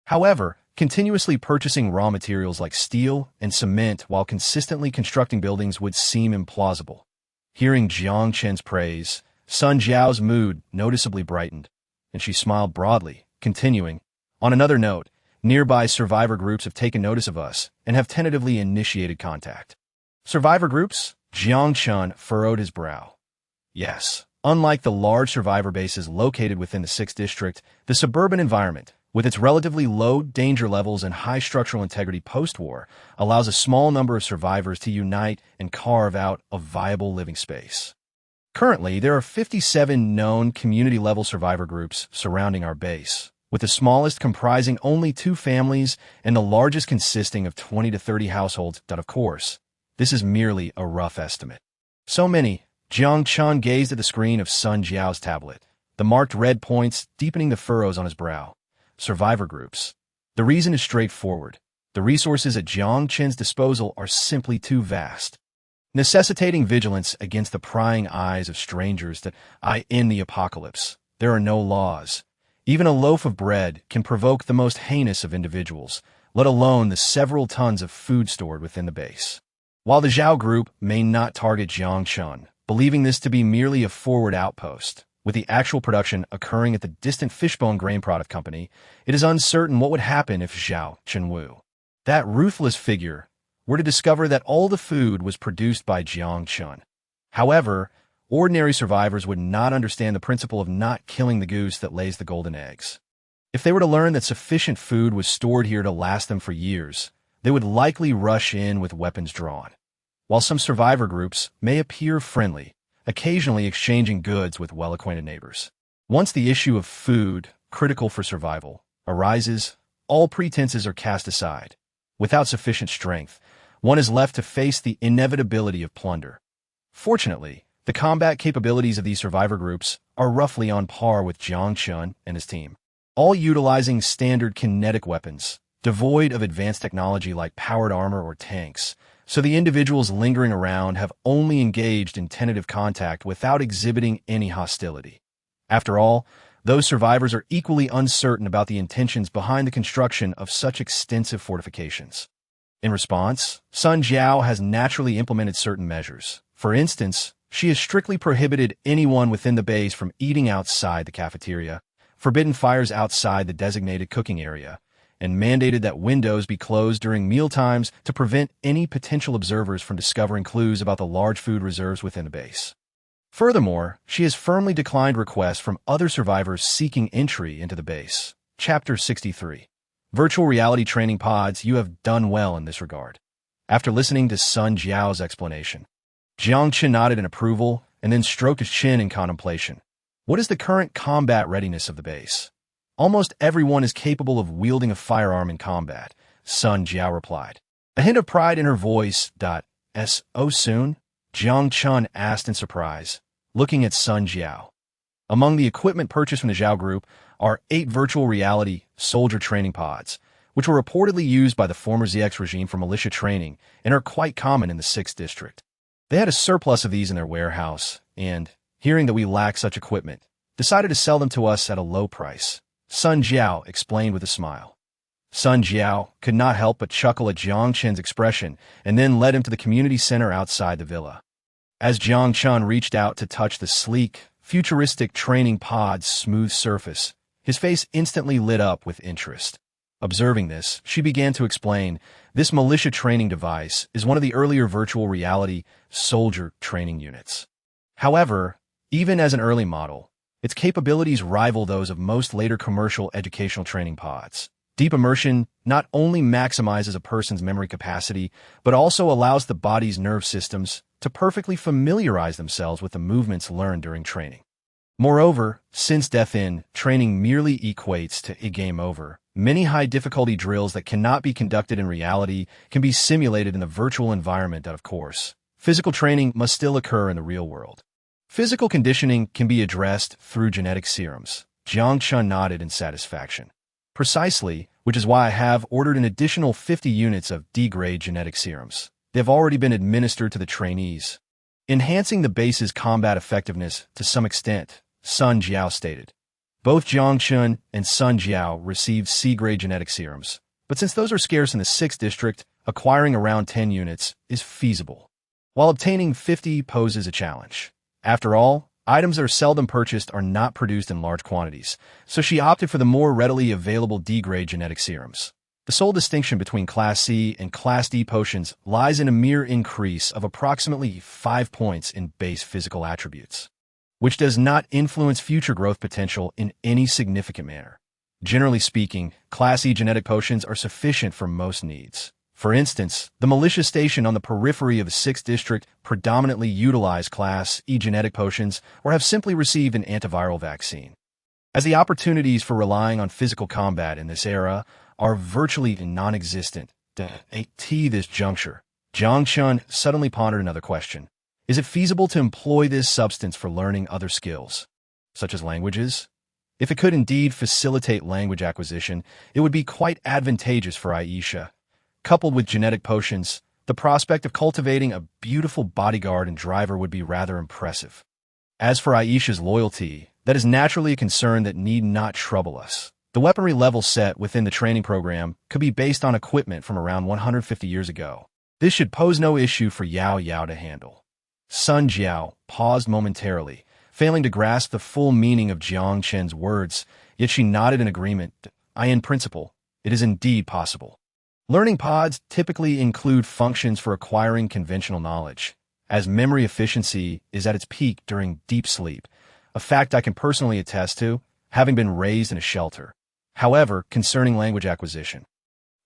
However, continuously purchasing raw materials like steel and cement while consistently constructing buildings would seem implausible. Hearing Jiang Chen's praise, Sun Jiao's mood noticeably brightened, and she smiled broadly, continuing, on another note, Nearby survivor groups have taken notice of us and have tentatively initiated contact. Survivor groups? Jiang Chen furrowed his brow. Yes, unlike the large survivor bases located within the 6th District, the suburban environment, with its relatively low danger levels and high structural integrity post-war, allows a small number of survivors to unite and carve out a viable living space. Currently, there are 57 known community-level survivor groups surrounding our base, with the smallest comprising only 2 families and the largest consisting of 20 to 30 households. Of course, this is merely a rough estimate. So many. Jiang Chen gazed at the screen of Sun Jiao's tablet, the marked red points deepening the furrows on his brow. Survivor groups. The reason is straightforward. The resources at Jiang Chen's disposal are simply too vast, necessitating vigilance against the prying eyes of strangers that in the apocalypse. There are no laws. Even a loaf of bread can provoke the most heinous of individuals, let alone the several tons of food stored within the base. While the Zhao group may not target Jiang Chen, believing this to be merely a forward outpost, with the actual production occurring at the distant Fishbone Grain Product Company, it is uncertain what would happen if Zhao Chenwu, that ruthless figure, were to discover that all the food was produced by Jiang Chen. However, ordinary survivors would not understand the principle of not killing the goose that lays the golden eggs. If they were to learn that sufficient food was stored here to last them for years, they would likely rush in with weapons drawn. While some survivor groups may appear friendly, occasionally exchanging goods with well-acquainted neighbors, once the issue of food, critical for survival, arises, all pretenses are cast aside. Without sufficient strength, one is left to face the inevitability of plunder. Fortunately, the combat capabilities of these survivor groups are roughly on par with Jiang Chen and his team, all utilizing standard kinetic weapons, devoid of advanced technology like powered armor or tanks, so the individuals lingering around have only engaged in tentative contact without exhibiting any hostility. After all, those survivors are equally uncertain about the intentions behind the construction of such extensive fortifications. In response, Sun Jiao has naturally implemented certain measures. For instance, she has strictly prohibited anyone within the base from eating outside the cafeteria, forbidden fires outside the designated cooking area, and mandated that windows be closed during mealtimes to prevent any potential observers from discovering clues about the large food reserves within the base. Furthermore, she has firmly declined requests from other survivors seeking entry into the base. Chapter 63. Virtual reality training pods. You have done well in this regard. After listening to Sun Jiao's explanation, Jiang Chen nodded in approval and then stroked his chin in contemplation. What is the current combat readiness of the base? Almost everyone is capable of wielding a firearm in combat, Sun Jiao replied. A hint of pride in her voice. So soon? Jiang Chen asked in surprise, looking at Sun Jiao. Among the equipment purchased from the Zhao group are 8 virtual reality soldier training pods, which were reportedly used by the former ZX regime for militia training and are quite common in the 6th District. They had a surplus of these in their warehouse and, hearing that we lack such equipment, decided to sell them to us at a low price. Sun Jiao explained with a smile. Sun Jiao could not help but chuckle at Jiang Chen's expression and then led him to the community center outside the villa. As Jiang Chen reached out to touch the sleek, futuristic training pod's smooth surface, his face instantly lit up with interest. Observing this, she began to explain, this militia training device is one of the earlier virtual reality soldier training units. However, even as an early model, its capabilities rival those of most later commercial educational training pods. Deep immersion not only maximizes a person's memory capacity, but also allows the body's nerve systems to perfectly familiarize themselves with the movements learned during training. Moreover, since death in training merely equates to a game over, many high-difficulty drills that cannot be conducted in reality can be simulated in the virtual environment. Of course, physical training must still occur in the real world. Physical conditioning can be addressed through genetic serums. Jiang Chen nodded in satisfaction. Precisely, which is why I have ordered an additional 50 units of D-grade genetic serums. They have already been administered to the trainees, enhancing the base's combat effectiveness to some extent, Sun Jiao stated. Both Jiang Chen and Sun Jiao received C-grade genetic serums, but since those are scarce in the 6th District, acquiring around 10 units is feasible, while obtaining 50 poses a challenge. After all, Items that are seldom purchased are not produced in large quantities, so she opted for the more readily available D-grade genetic serums. The sole distinction between Class C and Class D potions lies in a mere increase of approximately 5 points in base physical attributes, which does not influence future growth potential in any significant manner. Generally speaking, Class E genetic potions are sufficient for most needs. For instance, the militia station on the periphery of the 6th District predominantly utilize Class E genetic potions or have simply received an antiviral vaccine. As the opportunities for relying on physical combat in this era are virtually non-existent at this juncture, Jiang Chen suddenly pondered another question. Is it feasible to employ this substance for learning other skills, such as languages? If it could indeed facilitate language acquisition, it would be quite advantageous for Aisha. Coupled with genetic potions, the prospect of cultivating a beautiful bodyguard and driver would be rather impressive. As for Aisha's loyalty, that is naturally a concern that need not trouble us. The weaponry level set within the training program could be based on equipment from around 150 years ago. This should pose no issue for Yao Yao to handle. Sun Jiao paused momentarily, failing to grasp the full meaning of Jiang Chen's words, yet she nodded in agreement. In principle, it is indeed possible. Learning pods typically include functions for acquiring conventional knowledge, as memory efficiency is at its peak during deep sleep, a fact I can personally attest to, having been raised in a shelter. However, concerning language acquisition,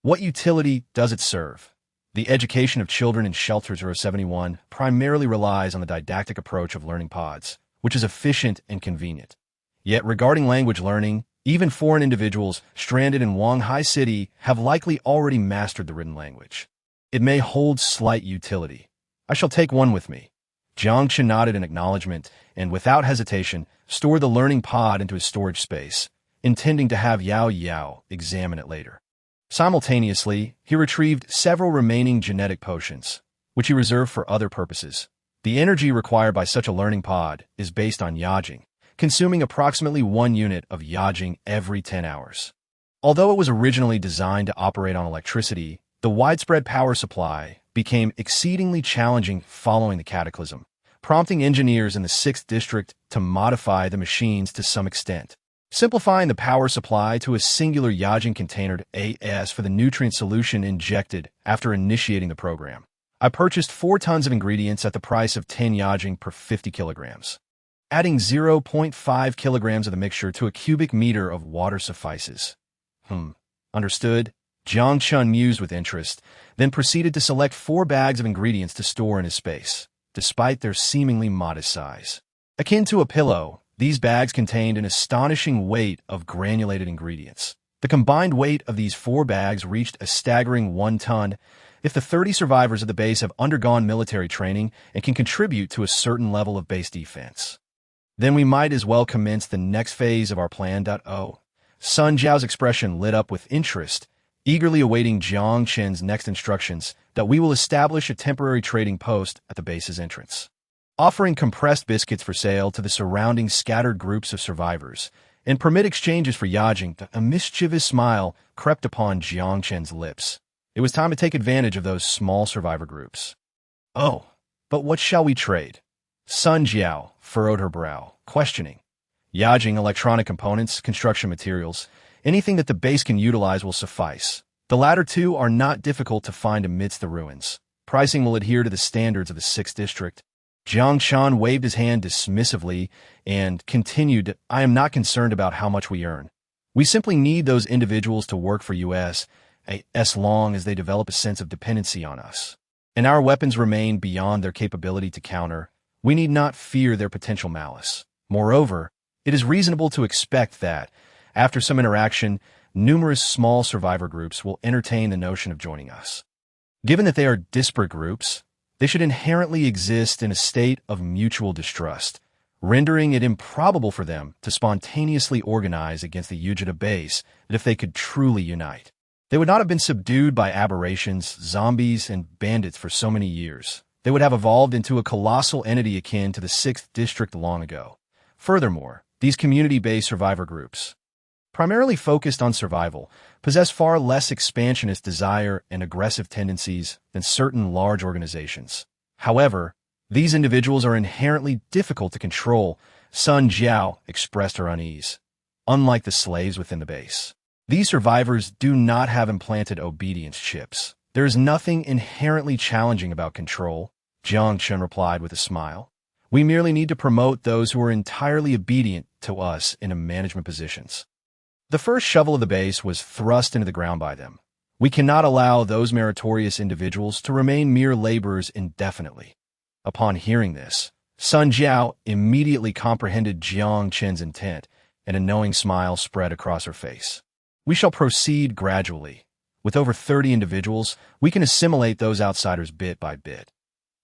what utility does it serve? The education of children in Shelter 071 primarily relies on the didactic approach of learning pods, which is efficient and convenient. Yet regarding language learning, even foreign individuals stranded in Wanghai City have likely already mastered the written language. It may hold slight utility. I shall take one with me. Jiang Chen nodded in acknowledgement and, without hesitation, stored the learning pod into his storage space, intending to have Yao Yao examine it later. Simultaneously, he retrieved several remaining genetic potions, which he reserved for other purposes. The energy required by such a learning pod is based on yajing, consuming approximately 1 unit of yajing every 10 hours. Although it was originally designed to operate on electricity, the widespread power supply became exceedingly challenging following the cataclysm, prompting engineers in the 6th District to modify the machines to some extent, simplifying the power supply to a singular yajing container AS for the nutrient solution injected after initiating the program. I purchased 4 tons of ingredients at the price of 10 yajing per 50 kilograms. Adding 0.5 kilograms of the mixture to a cubic meter of water suffices. Understood? Jiang Chen mused with interest, then proceeded to select 4 bags of ingredients to store in his space, despite their seemingly modest size. Akin to a pillow, these bags contained an astonishing weight of granulated ingredients. The combined weight of these 4 bags reached a staggering 1 ton if the 30 survivors of the base have undergone military training and can contribute to a certain level of base defense. Then we might as well commence the next phase of our plan. Sun Jiao's expression lit up with interest, eagerly awaiting Jiang Chen's next instructions that we will establish a temporary trading post at the base's entrance, offering compressed biscuits for sale to the surrounding scattered groups of survivors, and permit exchanges for yajing. A mischievous smile crept upon Jiang Chen's lips. It was time to take advantage of those small survivor groups. Oh, but what shall we trade? Sun Jiao furrowed her brow, questioning. Yajing, electronic components, construction materials, anything that the base can utilize will suffice. The latter 2 are not difficult to find amidst the ruins. Pricing will adhere to the standards of the 6th District. Jiang Chen waved his hand dismissively and continued, I am not concerned about how much we earn. We simply need those individuals to work for us, as long as they develop a sense of dependency on us, and our weapons remain beyond their capability to counter. We need not fear their potential malice. Moreover, it is reasonable to expect that, after some interaction, numerous small survivor groups will entertain the notion of joining us. Given that they are disparate groups, they should inherently exist in a state of mutual distrust, rendering it improbable for them to spontaneously organize against the Yujita base if they could truly unite. They would not have been subdued by aberrations, zombies, and bandits for so many years. They would have evolved into a colossal entity akin to the 6th District long ago. Furthermore, these community-based survivor groups, primarily focused on survival, possess far less expansionist desire and aggressive tendencies than certain large organizations. However, These individuals are inherently difficult to control, Sun Jiao expressed her unease. Unlike the slaves within the base, these survivors do not have implanted obedience chips. There is nothing inherently challenging about control, Jiang Chen replied with a smile. We merely need to promote those who are entirely obedient to us into management positions. The first shovel of the base was thrust into the ground by them. We cannot allow those meritorious individuals to remain mere laborers indefinitely. Upon hearing this, Sun Jiao immediately comprehended Jiang Chen's intent, and a knowing smile spread across her face. We shall proceed gradually. With over 30 individuals, we can assimilate those outsiders bit by bit.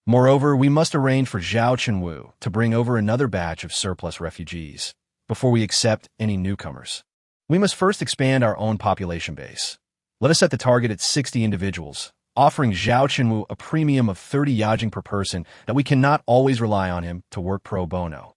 Moreover, we must arrange for Zhao Chenwu to bring over another batch of surplus refugees before we accept any newcomers. We must first expand our own population base. Let us set the target at 60 individuals, offering Zhao Chenwu a premium of 30 yajing per person that we cannot always rely on him to work pro bono.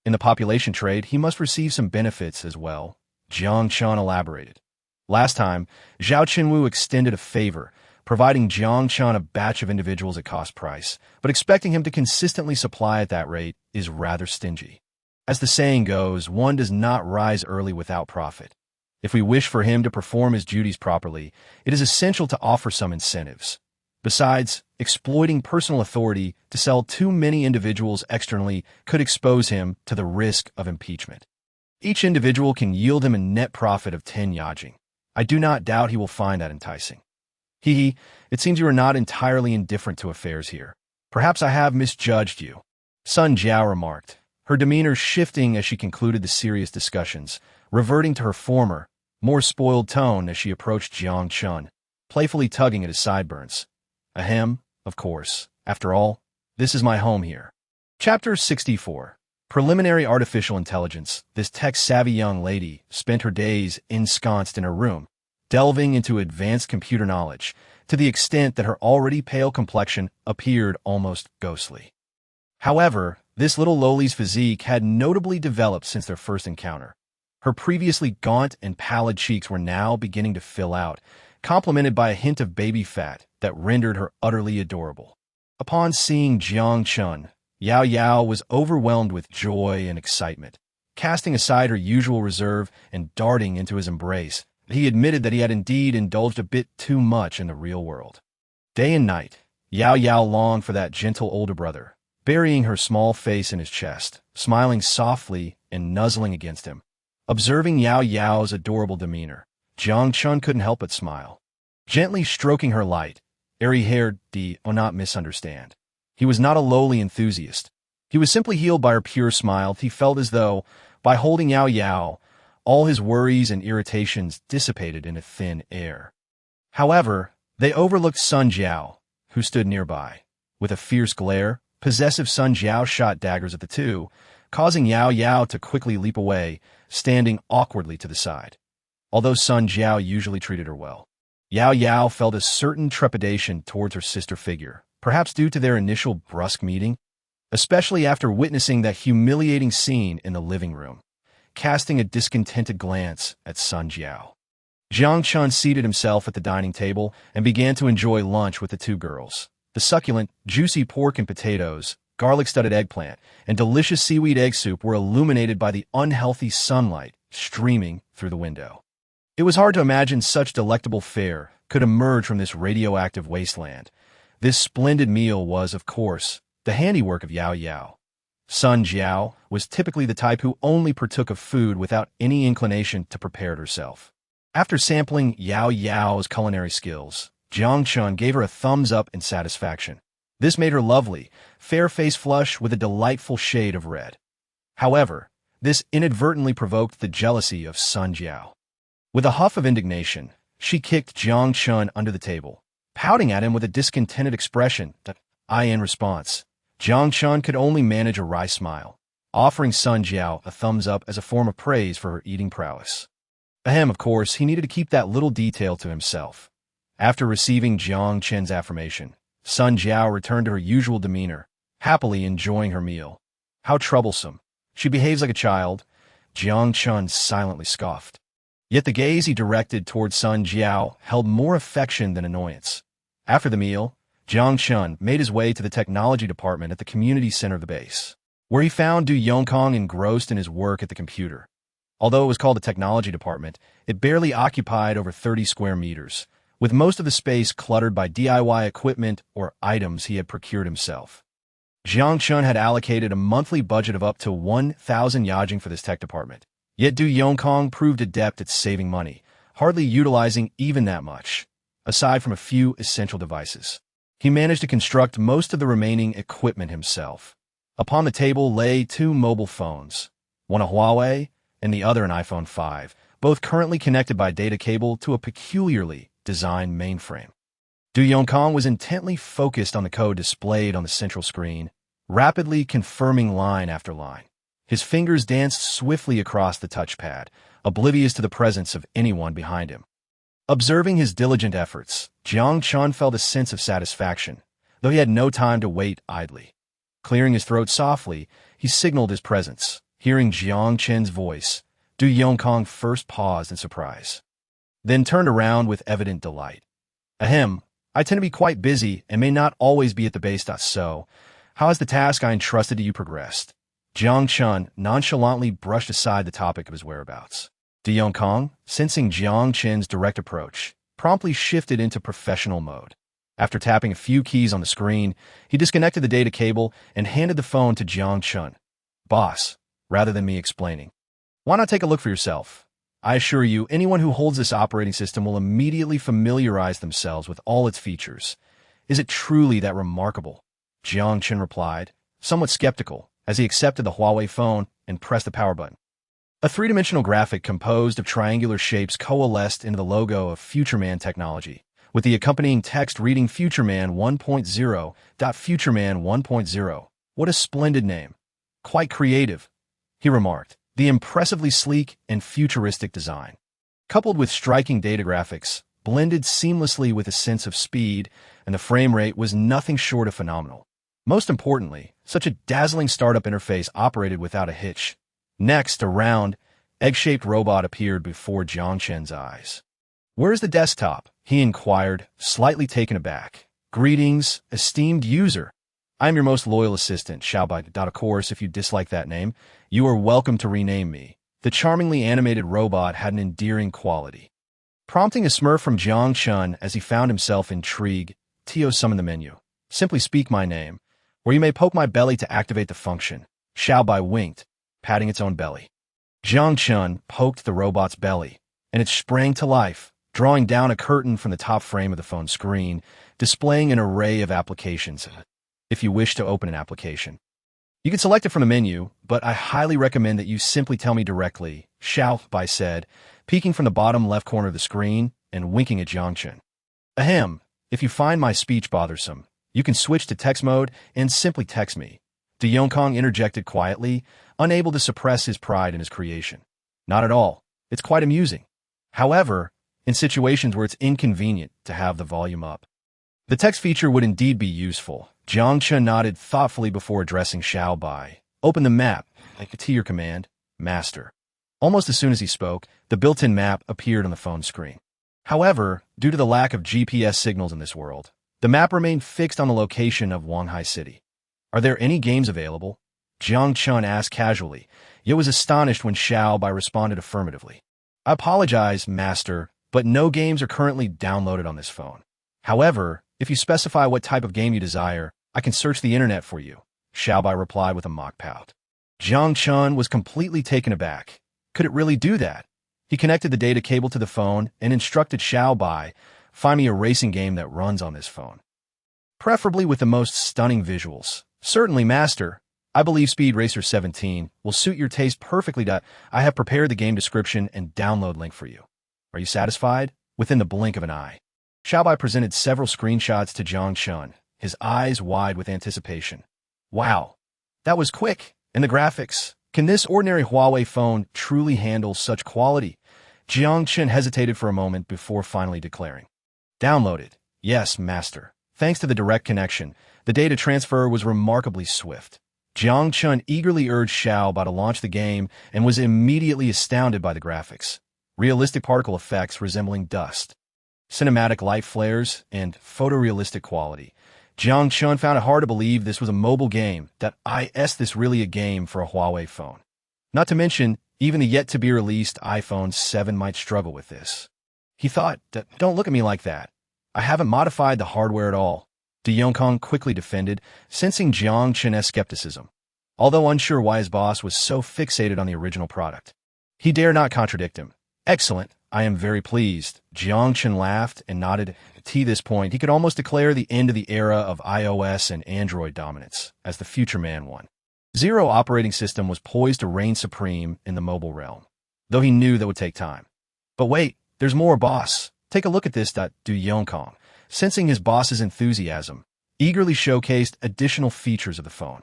In the population trade, he must receive some benefits as well, Jiang Chen elaborated. Last time, Zhao Chenwu extended a favor, providing Jiang Chen a batch of individuals at cost price, but expecting him to consistently supply at that rate is rather stingy. As the saying goes, one does not rise early without profit. If we wish for him to perform his duties properly, it is essential to offer some incentives. Besides, exploiting personal authority to sell too many individuals externally could expose him to the risk of impeachment. Each individual can yield him a net profit of 10 yajing. I do not doubt he will find that enticing. Hee, it seems you are not entirely indifferent to affairs here. Perhaps I have misjudged you, Sun Jiao remarked, her demeanor shifting as she concluded the serious discussions, reverting to her former, more spoiled tone as she approached Jiang Chen, playfully tugging at his sideburns. Ahem, of course. After all, this is my home here. Chapter 64. Preliminary Artificial Intelligence. This tech-savvy young lady spent her days ensconced in her room, delving into advanced computer knowledge, to the extent that her already pale complexion appeared almost ghostly. However, this little lowly's physique had notably developed since their first encounter. Her previously gaunt and pallid cheeks were now beginning to fill out, complemented by a hint of baby fat that rendered her utterly adorable. Upon seeing Jiang Chen, Yao Yao was overwhelmed with joy and excitement. Casting aside her usual reserve and darting into his embrace, he admitted that he had indeed indulged a bit too much in the real world. Day and night, Yao Yao longed for that gentle older brother, burying her small face in his chest, smiling softly and nuzzling against him. Observing Yao Yao's adorable demeanor, Jiang Chen couldn't help but smile. Gently stroking her light, airy-haired not misunderstand. He was not a lowly enthusiast. He was simply healed by her pure smile. He felt as though, by holding Yao Yao, all his worries and irritations dissipated in a thin air. However, they overlooked Sun Jiao, who stood nearby. With a fierce glare, possessive Sun Jiao shot daggers at the two, causing Yao Yao to quickly leap away, standing awkwardly to the side. Although Sun Jiao usually treated her well, Yao Yao felt a certain trepidation towards her sister figure, perhaps due to their initial brusque meeting, especially after witnessing that humiliating scene in the living room. Casting a discontented glance at Sun Jiao, Jiang Chen seated himself at the dining table and began to enjoy lunch with the two girls. The succulent, juicy pork and potatoes, garlic-studded eggplant, and delicious seaweed egg soup were illuminated by the unhealthy sunlight streaming through the window. It was hard to imagine such delectable fare could emerge from this radioactive wasteland. This splendid meal was, of course, the handiwork of Yao Yao. Sun Jiao was typically the type who only partook of food without any inclination to prepare it herself. After sampling Yao Yao's culinary skills, Jiang Chen gave her a thumbs up in satisfaction. This made her lovely, fair face flush with a delightful shade of red. However, this inadvertently provoked the jealousy of Sun Jiao. With a huff of indignation, she kicked Jiang Chen under the table, pouting at him with a discontented expression that, in response, Jiang Chen could only manage a wry smile, offering Sun Jiao a thumbs up as a form of praise for her eating prowess. Ahem, of course, he needed to keep that little detail to himself. After receiving Jiang Chen's affirmation, Sun Jiao returned to her usual demeanor, happily enjoying her meal. How troublesome. She behaves like a child, Jiang Chen silently scoffed. Yet the gaze he directed toward Sun Jiao held more affection than annoyance. After the meal, Jiang Chen made his way to the technology department at the community center of the base, where he found Du Yongkong engrossed in his work at the computer. Although it was called the technology department, it barely occupied over 30 square meters, with most of the space cluttered by DIY equipment or items he had procured himself. Jiang Chen had allocated a monthly budget of up to 1,000 yajing for this tech department. Yet Du Yongkong proved adept at saving money, hardly utilizing even that much, aside from a few essential devices. He managed to construct most of the remaining equipment himself. Upon the table lay 2 mobile phones, one a Huawei and the other an iPhone 5, both currently connected by data cable to a peculiarly designed mainframe. Du Yongkong was intently focused on the code displayed on the central screen, rapidly confirming line after line. His fingers danced swiftly across the touchpad, oblivious to the presence of anyone behind him. Observing his diligent efforts, Jiang Chen felt a sense of satisfaction, though he had no time to wait idly. Clearing his throat softly, he signaled his presence. Hearing Jiang Chen's voice, Du Yongkong first paused in surprise, then turned around with evident delight. Ahem, I tend to be quite busy and may not always be at the base. So, how has the task I entrusted to you progressed? Jiang Chen nonchalantly brushed aside the topic of his whereabouts. Du Yongkong, sensing Jiang Chen's direct approach, promptly shifted into professional mode. After tapping a few keys on the screen, he disconnected the data cable and handed the phone to Jiang Chen. Boss, rather than me explaining, why not take a look for yourself? I assure you, anyone who holds this operating system will immediately familiarize themselves with all its features. Is it truly that remarkable? Jiang Chen replied, somewhat skeptical, as he accepted the Huawei phone and pressed the power button. A three-dimensional graphic composed of triangular shapes coalesced into the logo of Futureman Technology, with the accompanying text reading Futureman 1.0.Futureman 1.0. What a splendid name. Quite creative, he remarked. The impressively sleek and futuristic design, coupled with striking data graphics, blended seamlessly with a sense of speed, and the frame rate was nothing short of phenomenal. Most importantly, such a dazzling startup interface operated without a hitch. Next, a round, egg-shaped robot appeared before Jiang Chen's eyes. Where's the desktop? He inquired, slightly taken aback. Greetings, esteemed user. I am your most loyal assistant, Xiaobai. Of course, if you dislike that name, you are welcome to rename me. The charmingly animated robot had an endearing quality. Prompting a smirk from Jiang Chen as he found himself intrigued, Tio summoned the menu. Simply speak my name, or you may poke my belly to activate the function. Xiaobai winked, patting its own belly. Jiang Chen poked the robot's belly, and it sprang to life, drawing down a curtain from the top frame of the phone screen, displaying an array of applications. If you wish to open an application, you can select it from the menu, but I highly recommend that you simply tell me directly, Xiaobai said, peeking from the bottom left corner of the screen and winking at Jiang Chen. Ahem, if you find my speech bothersome, you can switch to text mode and simply text me. Du Yongkong interjected quietly, unable to suppress his pride in his creation. Not at all. It's quite amusing. However, in situations where it's inconvenient to have the volume up, the text feature would indeed be useful. Jiang Chen nodded thoughtfully before addressing Xiaobai. Open the map. To your command, Master. Almost as soon as he spoke, the built-in map appeared on the phone screen. However, due to the lack of GPS signals in this world, the map remained fixed on the location of Wanghai City. Are there any games available? Jiang Chen asked casually, yet was astonished when Xiaobai responded affirmatively. I apologize, Master, but no games are currently downloaded on this phone. However, if you specify what type of game you desire, I can search the internet for you, Xiaobai replied with a mock pout. Jiang Chen was completely taken aback. Could it really do that? He connected the data cable to the phone and instructed Xiaobai, find me a racing game that runs on this phone, preferably with the most stunning visuals. Certainly, Master. I believe Speed Racer 17 will suit your taste perfectly. I have prepared the game description and download link for you. Are you satisfied? Within the blink of an eye, Xiaobai presented several screenshots to Jiang Chen, his eyes wide with anticipation. Wow, that was quick. And the graphics. Can this ordinary Huawei phone truly handle such quality? Jiang Chen hesitated for a moment before finally declaring. Downloaded. Yes, Master. Thanks to the direct connection, the data transfer was remarkably swift. Jiang Chen eagerly urged Xiaobai to launch the game and was immediately astounded by the graphics. Realistic particle effects resembling dust, cinematic light flares, and photorealistic quality. Jiang Chen found it hard to believe this was a mobile game, that this really a game for a Huawei phone. Not to mention, even the yet-to-be-released iPhone 7 might struggle with this. He thought, don't look at me like that. I haven't modified the hardware at all. Du Yongkong quickly defended, sensing Jiang Chen's skepticism. Although unsure why his boss was so fixated on the original product, he dare not contradict him. Excellent, I am very pleased. Jiang Chen laughed and nodded. To this point, he could almost declare the end of the era of iOS and Android dominance, as the future man won. Zero operating system was poised to reign supreme in the mobile realm, though he knew that would take time. But wait, there's more, boss. Take a look at this. Du Yongkong, sensing his boss's enthusiasm, eagerly showcased additional features of the phone.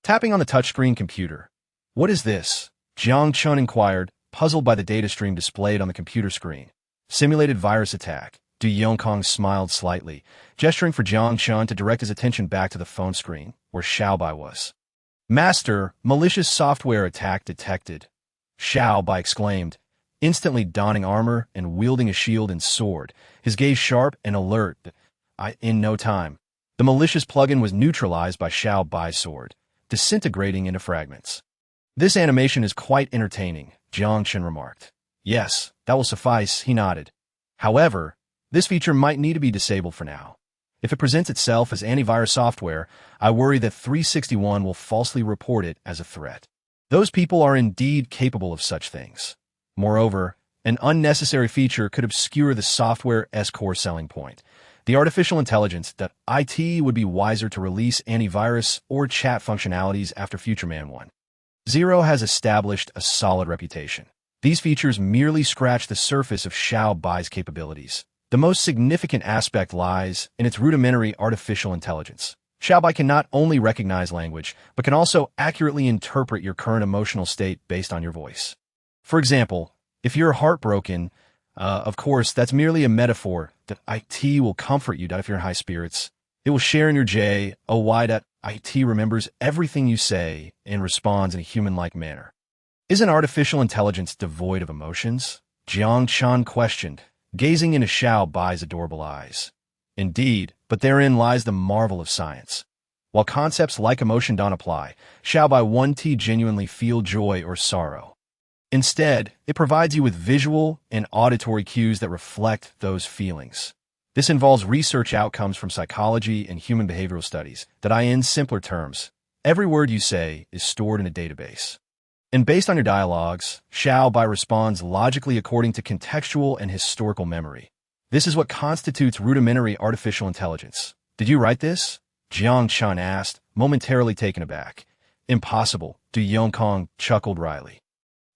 Tapping on the touchscreen computer. What is this? Jiang Chen inquired, puzzled by the data stream displayed on the computer screen. Simulated virus attack. Du Yongkong smiled slightly, gesturing for Jiang Chen to direct his attention back to the phone screen, where Xiaobai was. Master, malicious software attack detected. Xiaobai exclaimed, instantly donning armor and wielding a shield and sword, his gaze sharp and alert. In no time, the malicious plugin was neutralized by Xiaobai's sword, disintegrating into fragments. This animation is quite entertaining, Jiang Chen remarked. Yes, that will suffice, he nodded. However, this feature might need to be disabled for now. If it presents itself as antivirus software, I worry that 361 will falsely report it as a threat. Those people are indeed capable of such things. Moreover, an unnecessary feature could obscure the software's core selling point. The artificial intelligence that IT would be wiser to release antivirus or chat functionalities after Future Man 1. Zero has established a solid reputation. These features merely scratch the surface of Xiaobai's capabilities. The most significant aspect lies in its rudimentary artificial intelligence. Xiaobai can not only recognize language, but can also accurately interpret your current emotional state based on your voice. For example, if you're heartbroken, of course, that's merely a metaphor that IT will comfort you. If you're in high spirits, it will share in your joy. IT remembers everything you say and responds in a human-like manner. Isn't artificial intelligence devoid of emotions? Jiang Chen questioned, gazing into Xiaobai's adorable eyes. Indeed, but therein lies the marvel of science. While concepts like emotion don't apply, Xiaobai won't genuinely feel joy or sorrow. Instead, it provides you with visual and auditory cues that reflect those feelings. This involves research outcomes from psychology and human behavioral studies that in simpler terms, every word you say is stored in a database. And based on your dialogues, Xiaobai responds logically according to contextual and historical memory. This is what constitutes rudimentary artificial intelligence. Did you write this? Jiang Chen asked, momentarily taken aback. Impossible, Du Yongkong chuckled wryly.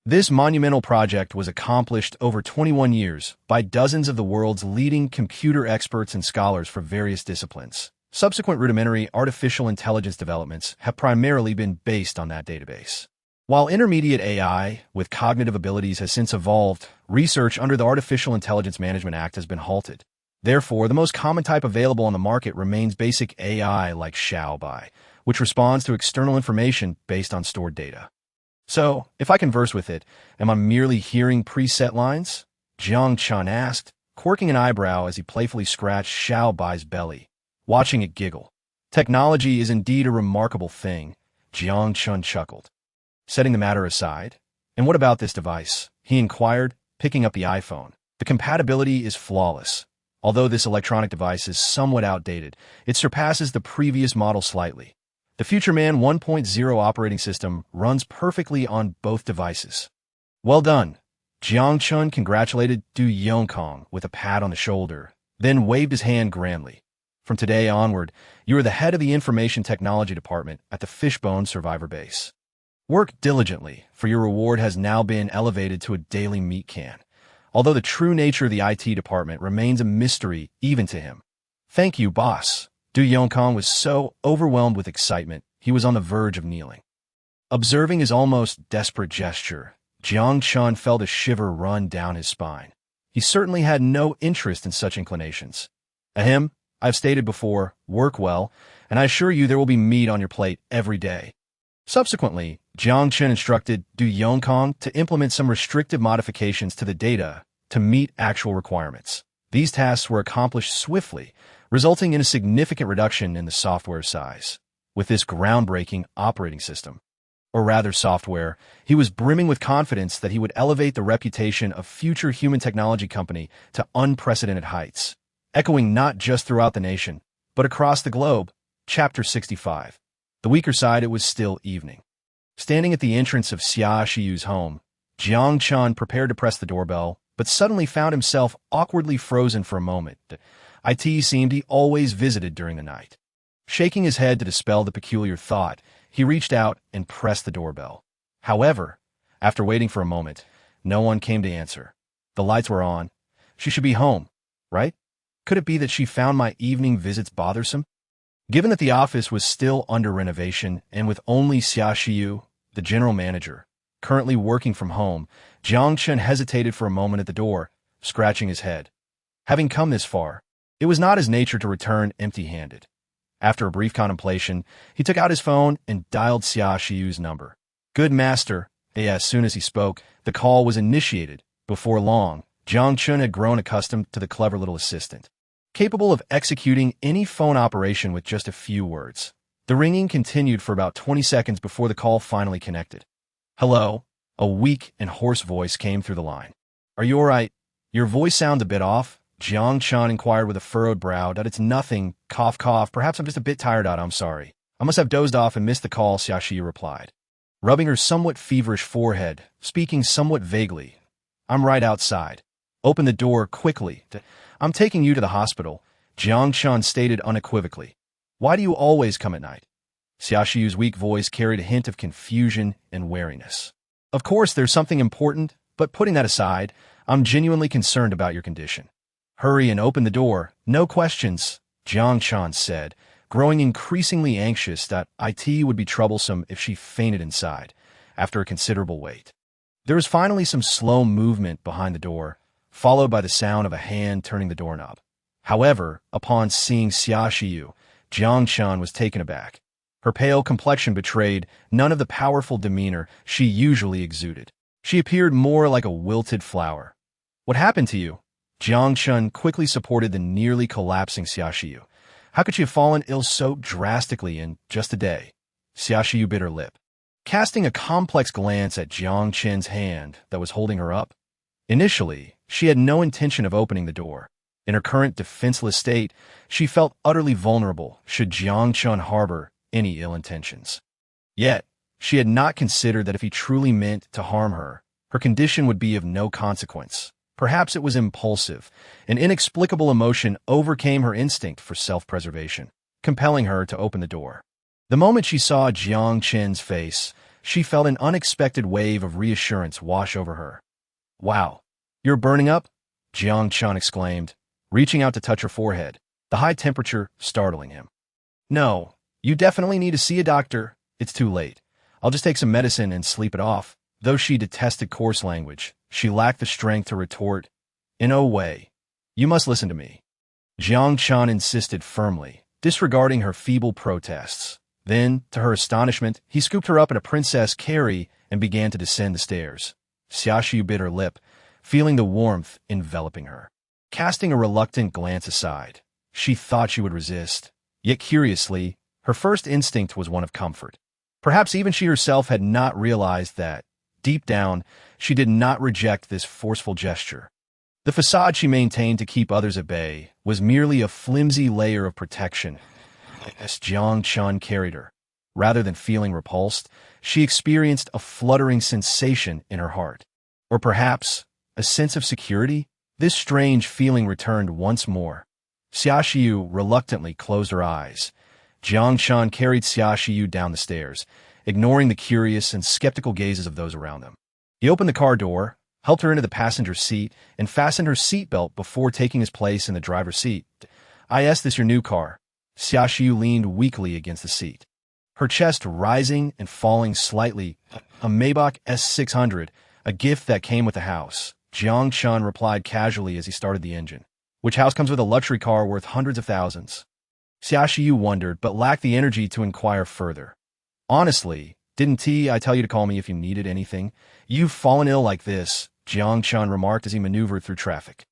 This monumental project was accomplished over 21 years by dozens of the world's leading computer experts and scholars for various disciplines. Subsequent rudimentary artificial intelligence developments have primarily been based on that database. While intermediate AI with cognitive abilities has since evolved, research under the Artificial Intelligence Management Act has been halted. Therefore, the most common type available on the market remains basic AI like Xiaobai, which responds to external information based on stored data. So, if I converse with it, am I merely hearing preset lines? Jiang Chen asked, quirking an eyebrow as he playfully scratched Xiaobai's belly, watching it giggle. Technology is indeed a remarkable thing, Jiang Chen chuckled. Setting the matter aside, and what about this device? He inquired, picking up the iPhone. The compatibility is flawless. Although this electronic device is somewhat outdated, it surpasses the previous model slightly. The Future Man 1.0 operating system runs perfectly on both devices. Well done. Jiang Chen congratulated Du Yongkong with a pat on the shoulder, then waved his hand grandly. From today onward, you are the head of the Information Technology Department at the Fishbone Survivor Base. Work diligently, for your reward has now been elevated to a daily meat can, although the true nature of the IT department remains a mystery even to him. Thank you, boss. Du Yongkong was so overwhelmed with excitement, he was on the verge of kneeling. Observing his almost desperate gesture, Jiang Chen felt a shiver run down his spine. He certainly had no interest in such inclinations. Ahem, I've stated before, work well, and I assure you there will be meat on your plate every day. Subsequently, Jiang Chen instructed Du Yongkong to implement some restrictive modifications to the data to meet actual requirements. These tasks were accomplished swiftly, resulting in a significant reduction in the software size. With this groundbreaking operating system, or rather software, he was brimming with confidence that he would elevate the reputation of future human technology company to unprecedented heights, echoing not just throughout the nation, but across the globe. Chapter 65. The weaker side, it was still evening. Standing at the entrance of Xia Shiyu's home, Jiang Chen prepared to press the doorbell, but suddenly found himself awkwardly frozen for a moment. It seemed he always visited during the night. Shaking his head to dispel the peculiar thought, he reached out and pressed the doorbell. However, after waiting for a moment, no one came to answer. The lights were on. She should be home, right? Could it be that she found my evening visits bothersome? Given that the office was still under renovation and with only Xia Shiyu, the general manager, currently working from home, Jiang Chen hesitated for a moment at the door, scratching his head. Having come this far, it was not his nature to return empty-handed. After a brief contemplation, he took out his phone and dialed Xia Shiyu's number. Good master. As soon as he spoke, the call was initiated. Before long, Jiang Chen had grown accustomed to the clever little assistant, capable of executing any phone operation with just a few words. The ringing continued for about 20 seconds before the call finally connected. Hello? A weak and hoarse voice came through the line. Are you all right? Your voice sounds a bit off. Jiang Chen inquired with a furrowed brow. It's nothing. Cough, cough. Perhaps I'm just a bit tired out. I'm sorry. I must have dozed off and missed the call, Xia Shiyu replied, rubbing her somewhat feverish forehead, speaking somewhat vaguely. I'm right outside. Open the door quickly. I'm taking you to the hospital, Jiang Chen stated unequivocally. Why do you always come at night? Xia Shiyu's weak voice carried a hint of confusion and wariness. Of course, there's something important, but putting that aside, I'm genuinely concerned about your condition. Hurry and open the door, no questions, Jiang Chen said, growing increasingly anxious that it would be troublesome if she fainted inside, after a considerable wait. There was finally some slow movement behind the door, followed by the sound of a hand turning the doorknob. However, upon seeing Xia Shiyu, Jiang Chen was taken aback. Her pale complexion betrayed none of the powerful demeanor she usually exuded. She appeared more like a wilted flower. What happened to you? Jiang Chen quickly supported the nearly collapsing Xia Shiyu. How could she have fallen ill so drastically in just a day? Xia Shiyu bit her lip, casting a complex glance at Jiang Chen's hand that was holding her up. Initially, she had no intention of opening the door. In her current defenseless state, she felt utterly vulnerable should Jiang Chen harbor any ill intentions. Yet, she had not considered that if he truly meant to harm her, her condition would be of no consequence. Perhaps it was impulsive. An inexplicable emotion overcame her instinct for self-preservation, compelling her to open the door. The moment she saw Jiang Chen's face, she felt an unexpected wave of reassurance wash over her. Wow, you're burning up? Jiang Chen exclaimed, reaching out to touch her forehead, the high temperature startling him. No, you definitely need to see a doctor. It's too late. I'll just take some medicine and sleep it off. Though she detested coarse language, she lacked the strength to retort, in no way. You must listen to me. Jiang Chen insisted firmly, disregarding her feeble protests. Then, to her astonishment, he scooped her up in a princess carry and began to descend the stairs. Xia Shiyu bit her lip, feeling the warmth enveloping her. Casting a reluctant glance aside, she thought she would resist. Yet curiously, her first instinct was one of comfort. Perhaps even she herself had not realized that, deep down, she did not reject this forceful gesture. The facade she maintained to keep others at bay was merely a flimsy layer of protection. As Jiang Chen carried her, rather than feeling repulsed, she experienced a fluttering sensation in her heart. Or perhaps, a sense of security? This strange feeling returned once more. Xia Shiyu reluctantly closed her eyes. Jiang Chen carried Xia Shiyu down the stairs, ignoring the curious and skeptical gazes of those around them. He opened the car door, helped her into the passenger seat, and fastened her seatbelt before taking his place in the driver's seat. Is this your new car? Xia Shiyu leaned weakly against the seat, her chest rising and falling slightly. A Maybach S600, a gift that came with the house, Jiang Chen replied casually as he started the engine. Which house comes with a luxury car worth hundreds of thousands? Xia Shiyu wondered, but lacked the energy to inquire further. Honestly, didn't I tell you to call me if you needed anything? You've fallen ill like this, Jiang Chen remarked as he maneuvered through traffic.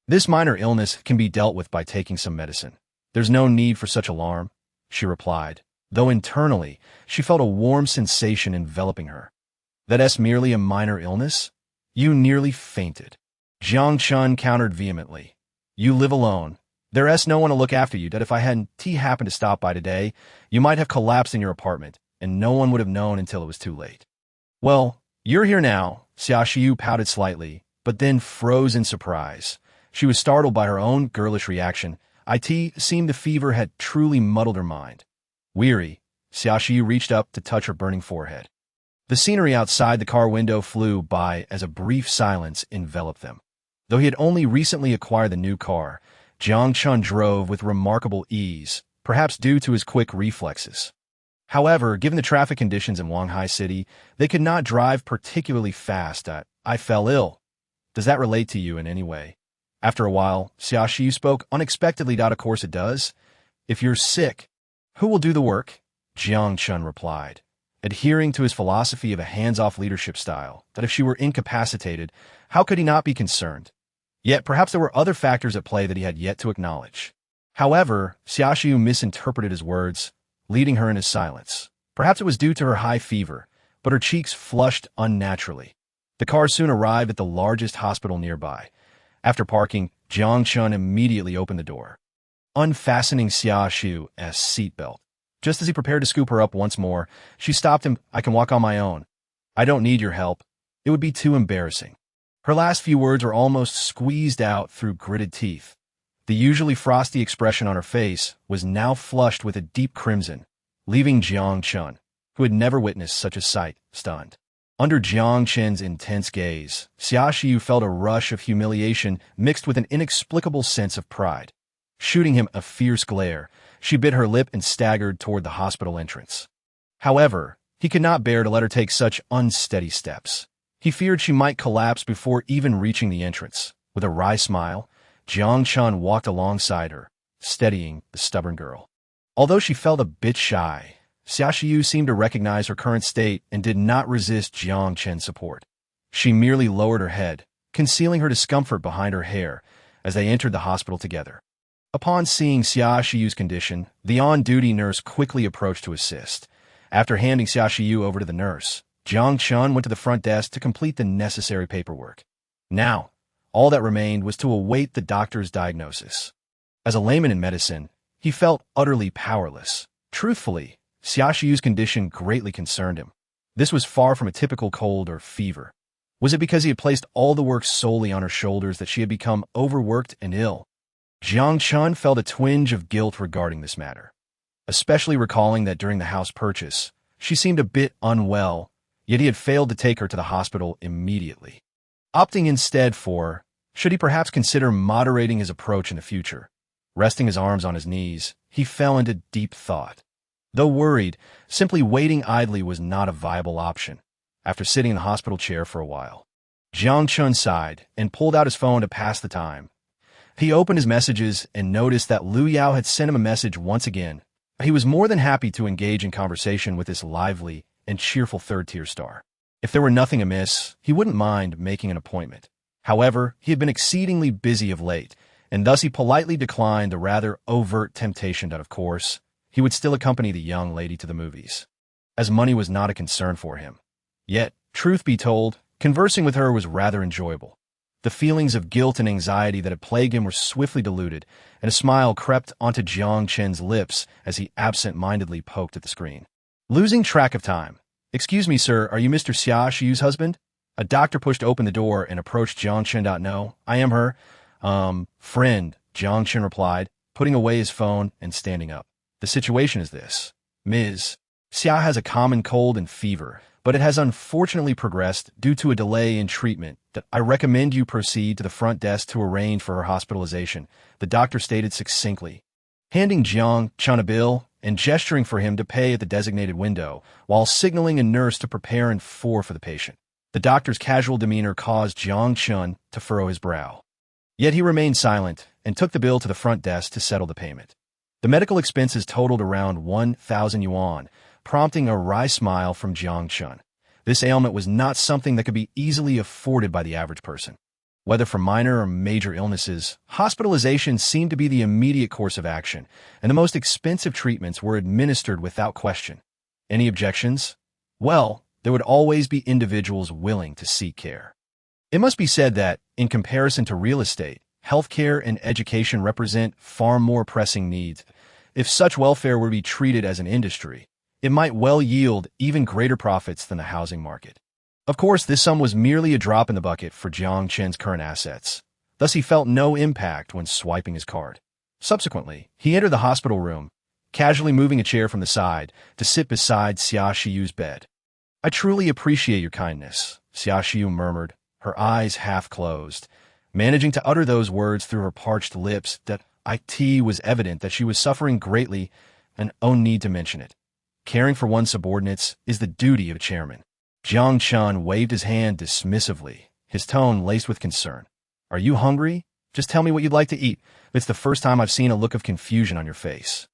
This minor illness can be dealt with by taking some medicine. There's no need for such alarm, she replied, though internally she felt a warm sensation enveloping her. That's merely a minor illness? You nearly fainted. Jiang Chen countered vehemently. You live alone. There's no one to look after you, that if I hadn't happened to stop by today, you might have collapsed in your apartment, and no one would have known until it was too late. Well, you're here now, Xiaoxiu pouted slightly, but then froze in surprise. She was startled by her own girlish reaction. It seemed the fever had truly muddled her mind. Weary, Xiaoxiu reached up to touch her burning forehead. The scenery outside the car window flew by as a brief silence enveloped them. Though he had only recently acquired the new car, Jiang Chen drove with remarkable ease, perhaps due to his quick reflexes. However, given the traffic conditions in Wanghai City, they could not drive particularly fast. I fell ill. Does that relate to you in any way? After a while, Xiaoxiu spoke unexpectedly. Of course it does. If you're sick, who will do the work? Jiang Chen replied, adhering to his philosophy of a hands-off leadership style, that if she were incapacitated, how could he not be concerned? Yet perhaps there were other factors at play that he had yet to acknowledge. However, Xiaoxiu misinterpreted his words, leading her in his silence. Perhaps it was due to her high fever, but her cheeks flushed unnaturally. The car soon arrived at the largest hospital nearby. After parking, Jiang Chen immediately opened the door, unfastening Xiaoxiu's seatbelt. Just as he prepared to scoop her up once more, she stopped him. I can walk on my own. I don't need your help. It would be too embarrassing. Her last few words were almost squeezed out through gritted teeth. The usually frosty expression on her face was now flushed with a deep crimson, leaving Jiang Chen, who had never witnessed such a sight, stunned. Under Jiang Chen's intense gaze, Xiaoxiu felt a rush of humiliation mixed with an inexplicable sense of pride. Shooting him a fierce glare, she bit her lip and staggered toward the hospital entrance. However, he could not bear to let her take such unsteady steps. He feared she might collapse before even reaching the entrance. With a wry smile, Jiang Chen walked alongside her, steadying the stubborn girl. Although she felt a bit shy, Xiaoxiu seemed to recognize her current state and did not resist Jiang Chen's support. She merely lowered her head, concealing her discomfort behind her hair, as they entered the hospital together. Upon seeing Xiaoxiu's condition, the on-duty nurse quickly approached to assist. After handing Xiaoxiu over to the nurse, Jiang Chen went to the front desk to complete the necessary paperwork. Now, all that remained was to await the doctor's diagnosis. As a layman in medicine, he felt utterly powerless. Truthfully, Xiaoxiu's condition greatly concerned him. This was far from a typical cold or fever. Was it because he had placed all the work solely on her shoulders that she had become overworked and ill? Jiang Chen felt a twinge of guilt regarding this matter, especially recalling that during the house purchase, she seemed a bit unwell, yet he had failed to take her to the hospital immediately. Opting instead for, should he perhaps consider moderating his approach in the future? Resting his arms on his knees, he fell into deep thought. Though worried, simply waiting idly was not a viable option. After sitting in the hospital chair for a while, Jiang Chen sighed and pulled out his phone to pass the time. He opened his messages and noticed that Liu Yao had sent him a message once again. He was more than happy to engage in conversation with this lively and cheerful third-tier star. If there were nothing amiss, he wouldn't mind making an appointment. However, he had been exceedingly busy of late, and thus he politely declined the rather overt temptation that, of course, he would still accompany the young lady to the movies, as money was not a concern for him. Yet, truth be told, conversing with her was rather enjoyable. The feelings of guilt and anxiety that had plagued him were swiftly diluted, and a smile crept onto Jiang Chen's lips as he absent-mindedly poked at the screen. Losing track of time. Excuse me, sir, are you Mr. Xiaoxiu's husband? A doctor pushed open the door and approached Jiang Chen. No, I am her, friend, Jiang Chen replied, putting away his phone and standing up. The situation is this. Ms. Xia has a common cold and fever, but it has unfortunately progressed due to a delay in treatment. That I recommend you proceed to the front desk to arrange for her hospitalization, the doctor stated succinctly, handing Jiang Chen a bill and gesturing for him to pay at the designated window, while signaling a nurse to prepare and for the patient. The doctor's casual demeanor caused Jiang Chen to furrow his brow. Yet he remained silent and took the bill to the front desk to settle the payment. The medical expenses totaled around 1,000 yuan, prompting a wry smile from Jiang Chen. This ailment was not something that could be easily afforded by the average person. Whether for minor or major illnesses, hospitalization seemed to be the immediate course of action, and the most expensive treatments were administered without question. Any objections? Well, there would always be individuals willing to seek care. It must be said that, in comparison to real estate, healthcare and education represent far more pressing needs. If such welfare were to be treated as an industry, it might well yield even greater profits than the housing market. Of course, this sum was merely a drop in the bucket for Jiang Chen's current assets. Thus, he felt no impact when swiping his card. Subsequently, he entered the hospital room, casually moving a chair from the side to sit beside Xia Shiyu's bed. "I truly appreciate your kindness," Xia Shiyu murmured, her eyes half closed. Managing to utter those words through her parched lips, that it was evident that she was suffering greatly, and no need to mention it. Caring for one's subordinates is the duty of a chairman. Jiang Chen waved his hand dismissively, his tone laced with concern. "Are you hungry? Just tell me what you'd like to eat. It's the first time I've seen a look of confusion on your face."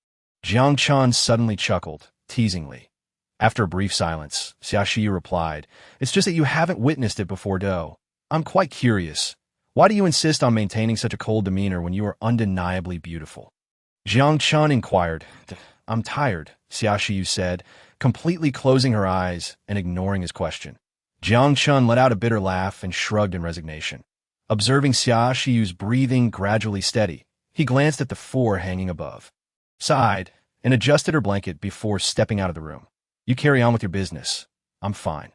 Jiang Chen suddenly chuckled, teasingly. After a brief silence, Xia Shiyu replied, "It's just that you haven't witnessed it before, Do. I'm quite curious. Why do you insist on maintaining such a cold demeanor when you are undeniably beautiful?" Jiang Chen inquired. "I'm tired," Xia Shiyu said, completely closing her eyes and ignoring his question. Jiang Chen let out a bitter laugh and shrugged in resignation. Observing Xia Shiyu's breathing gradually steady, he glanced at the four hanging above, sighed, and adjusted her blanket before stepping out of the room. "You carry on with your business. I'm fine."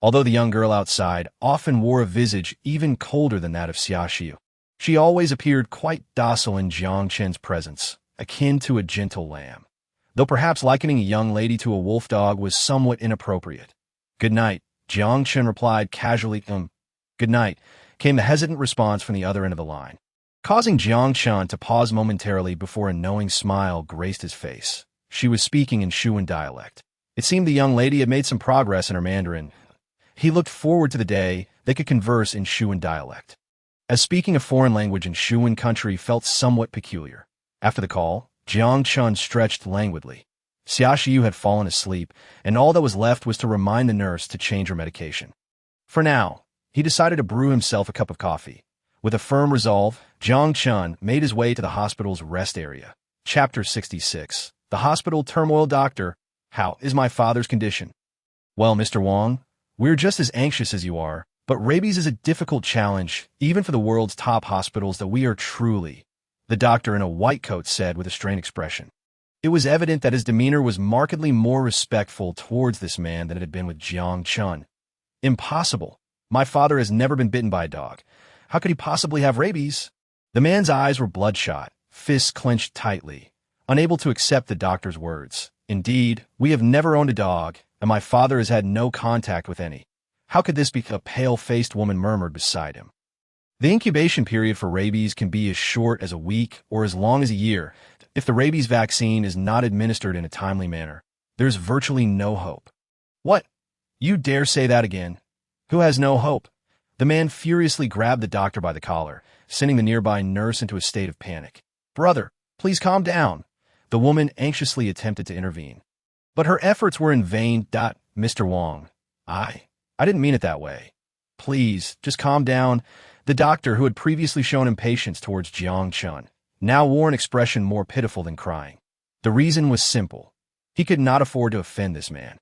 Although the young girl outside often wore a visage even colder than that of Xia Shiyu, she always appeared quite docile in Jiang Chen's presence, akin to a gentle lamb. Though perhaps likening a young lady to a wolf dog was somewhat inappropriate. "Good night," Jiang Chen replied casually. "Good night," came the hesitant response from the other end of the line, causing Jiang Chen to pause momentarily before a knowing smile graced his face. She was speaking in Shuan dialect. It seemed the young lady had made some progress in her Mandarin. He looked forward to the day they could converse in Shuan dialect, as speaking a foreign language in Shuan country felt somewhat peculiar. After the call, Jiang Chen stretched languidly. Xia Shiyu had fallen asleep, and all that was left was to remind the nurse to change her medication. For now, he decided to brew himself a cup of coffee. With a firm resolve, Jiang Chen made his way to the hospital's rest area. Chapter 66. The Hospital Turmoil. "Doctor, how is my father's condition?" "Well, Mr. Wang, we're just as anxious as you are, but rabies is a difficult challenge, even for the world's top hospitals that we are truly," the doctor in a white coat said with a strained expression. It was evident that his demeanor was markedly more respectful towards this man than it had been with Jiang Chen. "Impossible. My father has never been bitten by a dog. How could he possibly have rabies?" The man's eyes were bloodshot, fists clenched tightly, unable to accept the doctor's words. "Indeed, we have never owned a dog, and my father has had no contact with any. How could this be?" A pale-faced woman murmured beside him. "The incubation period for rabies can be as short as a week or as long as a year. If the rabies vaccine is not administered in a timely manner, there's virtually no hope." "What? You dare say that again? Who has no hope?" The man furiously grabbed the doctor by the collar, sending the nearby nurse into a state of panic. "Brother, please calm down." The woman anxiously attempted to intervene, but her efforts were in vain. "Mr. Wang, I didn't mean it that way. Please, just calm down." The doctor, who had previously shown impatience towards Jiang Chen, now wore an expression more pitiful than crying. The reason was simple. He could not afford to offend this man.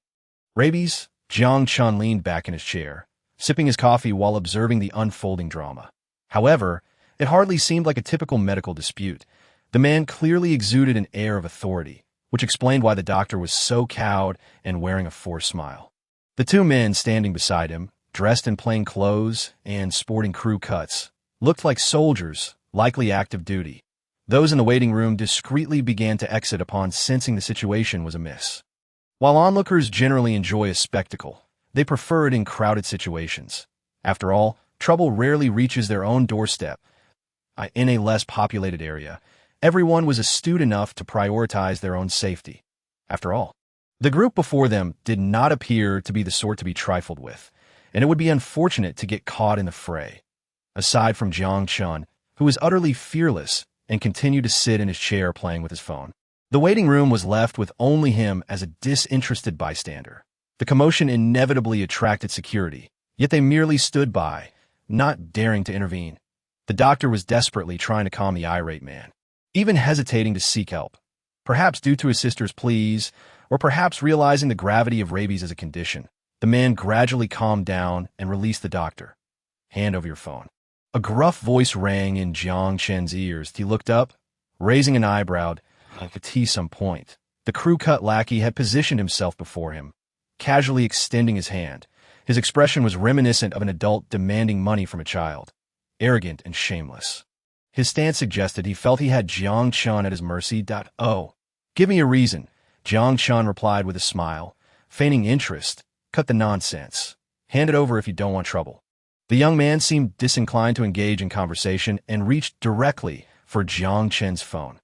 "Rabies?" Jiang Chen leaned back in his chair, sipping his coffee while observing the unfolding drama. However, it hardly seemed like a typical medical dispute. The man clearly exuded an air of authority, which explained why the doctor was so cowed and wearing a forced smile. The two men standing beside him, dressed in plain clothes and sporting crew cuts, looked like soldiers, likely active duty. Those in the waiting room discreetly began to exit upon sensing the situation was amiss. While onlookers generally enjoy a spectacle, they prefer it in crowded situations. After all, trouble rarely reaches their own doorstep. In a less populated area, everyone was astute enough to prioritize their own safety. After all, the group before them did not appear to be the sort to be trifled with, and it would be unfortunate to get caught in the fray. Aside from Jiang Chen, who was utterly fearless and continued to sit in his chair playing with his phone, the waiting room was left with only him as a disinterested bystander. The commotion inevitably attracted security, yet they merely stood by, not daring to intervene. The doctor was desperately trying to calm the irate man, even hesitating to seek help, perhaps due to his sister's pleas, or perhaps realizing the gravity of rabies as a condition. The man gradually calmed down and released the doctor. "Hand over your phone." A gruff voice rang in Jiang Chen's ears. He looked up, raising an eyebrow to some point. The crew-cut lackey had positioned himself before him, casually extending his hand. His expression was reminiscent of an adult demanding money from a child, arrogant and shameless. His stance suggested he felt he had Jiang Chen at his mercy. "Oh, give me a reason," Jiang Chen replied with a smile, feigning interest. "Cut the nonsense. Hand it over if you don't want trouble." The young man seemed disinclined to engage in conversation and reached directly for Jiang Chen's phone.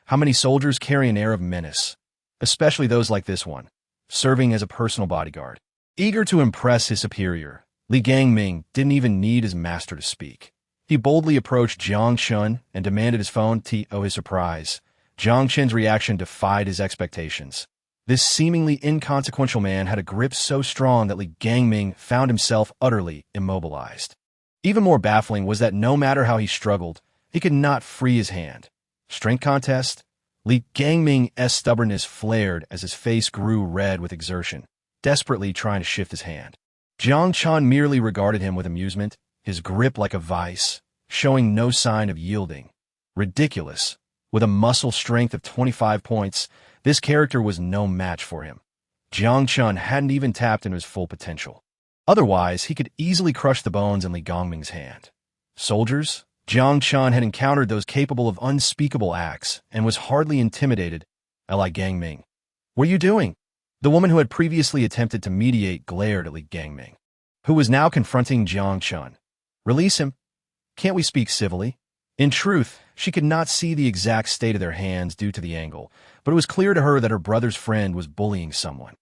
How many soldiers carry an air of menace, especially those like this one, serving as a personal bodyguard? Eager to impress his superior, Li Gangming didn't even need his master to speak. He boldly approached Jiang Chen and demanded his phone. To his surprise, Jiang Chen's reaction defied his expectations. This seemingly inconsequential man had a grip so strong that Li Gangming found himself utterly immobilized. Even more baffling was that no matter how he struggled, he could not free his hand. Strength contest? Li Gangming's stubbornness flared as his face grew red with exertion, desperately trying to shift his hand. Jiang Chen merely regarded him with amusement, his grip like a vice, showing no sign of yielding. Ridiculous. With a muscle strength of 25 points, this character was no match for him. Jiang Chen hadn't even tapped into his full potential. Otherwise, he could easily crush the bones in Li Gangming's hand. Soldiers? Jiang Chen had encountered those capable of unspeakable acts and was hardly intimidated. Li Gangming. "What are you doing?" The woman who had previously attempted to mediate glared at Li Gangming, who was now confronting Jiang Chen. "Release him. Can't we speak civilly?" In truth, she could not see the exact state of their hands due to the angle, but it was clear to her that her brother's friend was bullying someone.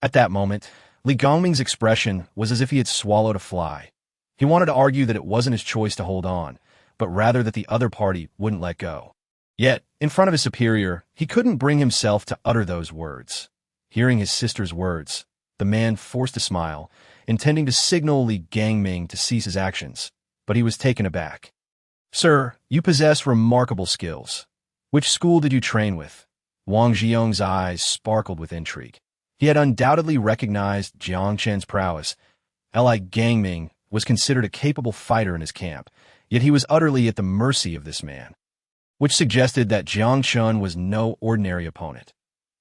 At that moment, Li Gangming's expression was as if he had swallowed a fly. He wanted to argue that it wasn't his choice to hold on, but rather that the other party wouldn't let go. Yet, in front of his superior, he couldn't bring himself to utter those words. Hearing his sister's words, the man forced a smile, intending to signal Li Gangming to cease his actions, but he was taken aback. "Sir, you possess remarkable skills. Which school did you train with?" Wang Zhiyong's eyes sparkled with intrigue. He had undoubtedly recognized Jiang Chen's prowess. Li Gangming was considered a capable fighter in his camp, yet he was utterly at the mercy of this man, which suggested that Jiang Chen was no ordinary opponent.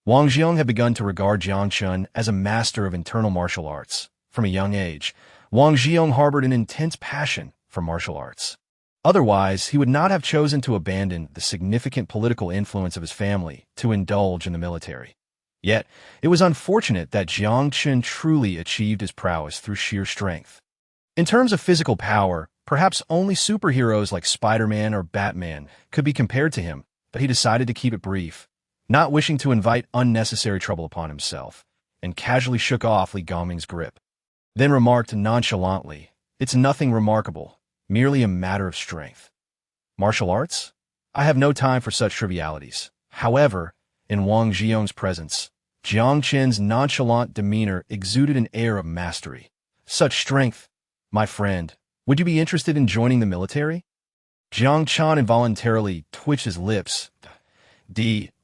Wang Zhiyong had begun to regard Jiang Chen as a master of internal martial arts. From a young age, Wang Zhiyong harbored an intense passion for martial arts. Otherwise, he would not have chosen to abandon the significant political influence of his family to indulge in the military. Yet, it was unfortunate that Jiang Chen truly achieved his prowess through sheer strength. In terms of physical power, perhaps only superheroes like Spider-Man or Batman could be compared to him, but he decided to keep it brief, not wishing to invite unnecessary trouble upon himself, and casually shook off Li Gangming's grip. Then remarked nonchalantly, "It's nothing remarkable. Merely a matter of strength." "Martial arts? I have no time for such trivialities." However, in Wang Zhiyong's presence, Jiang Chen's nonchalant demeanor exuded an air of mastery. "Such strength, my friend. Would you be interested in joining the military?" Jiang Chen involuntarily twitched his lips.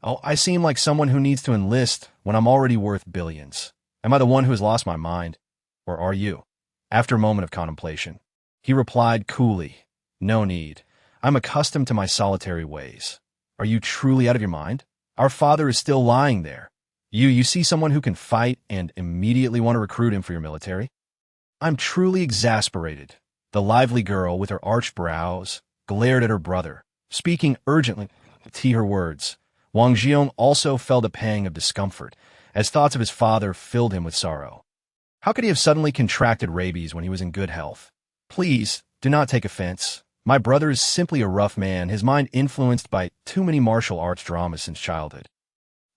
Oh, I seem like someone who needs to enlist when I'm already worth billions. Am I the one who has lost my mind? Or are you?" After a moment of contemplation, he replied coolly, "No need. I'm accustomed to my solitary ways." "Are you truly out of your mind? Our father is still lying there. You see someone who can fight and immediately want to recruit him for your military?" "I'm truly exasperated." The lively girl, with her arched brows, glared at her brother, speaking urgently to her words. Wang Zhiyong also felt a pang of discomfort, as thoughts of his father filled him with sorrow. How could he have suddenly contracted rabies when he was in good health? "Please, do not take offense. My brother is simply a rough man, his mind influenced by too many martial arts dramas since childhood."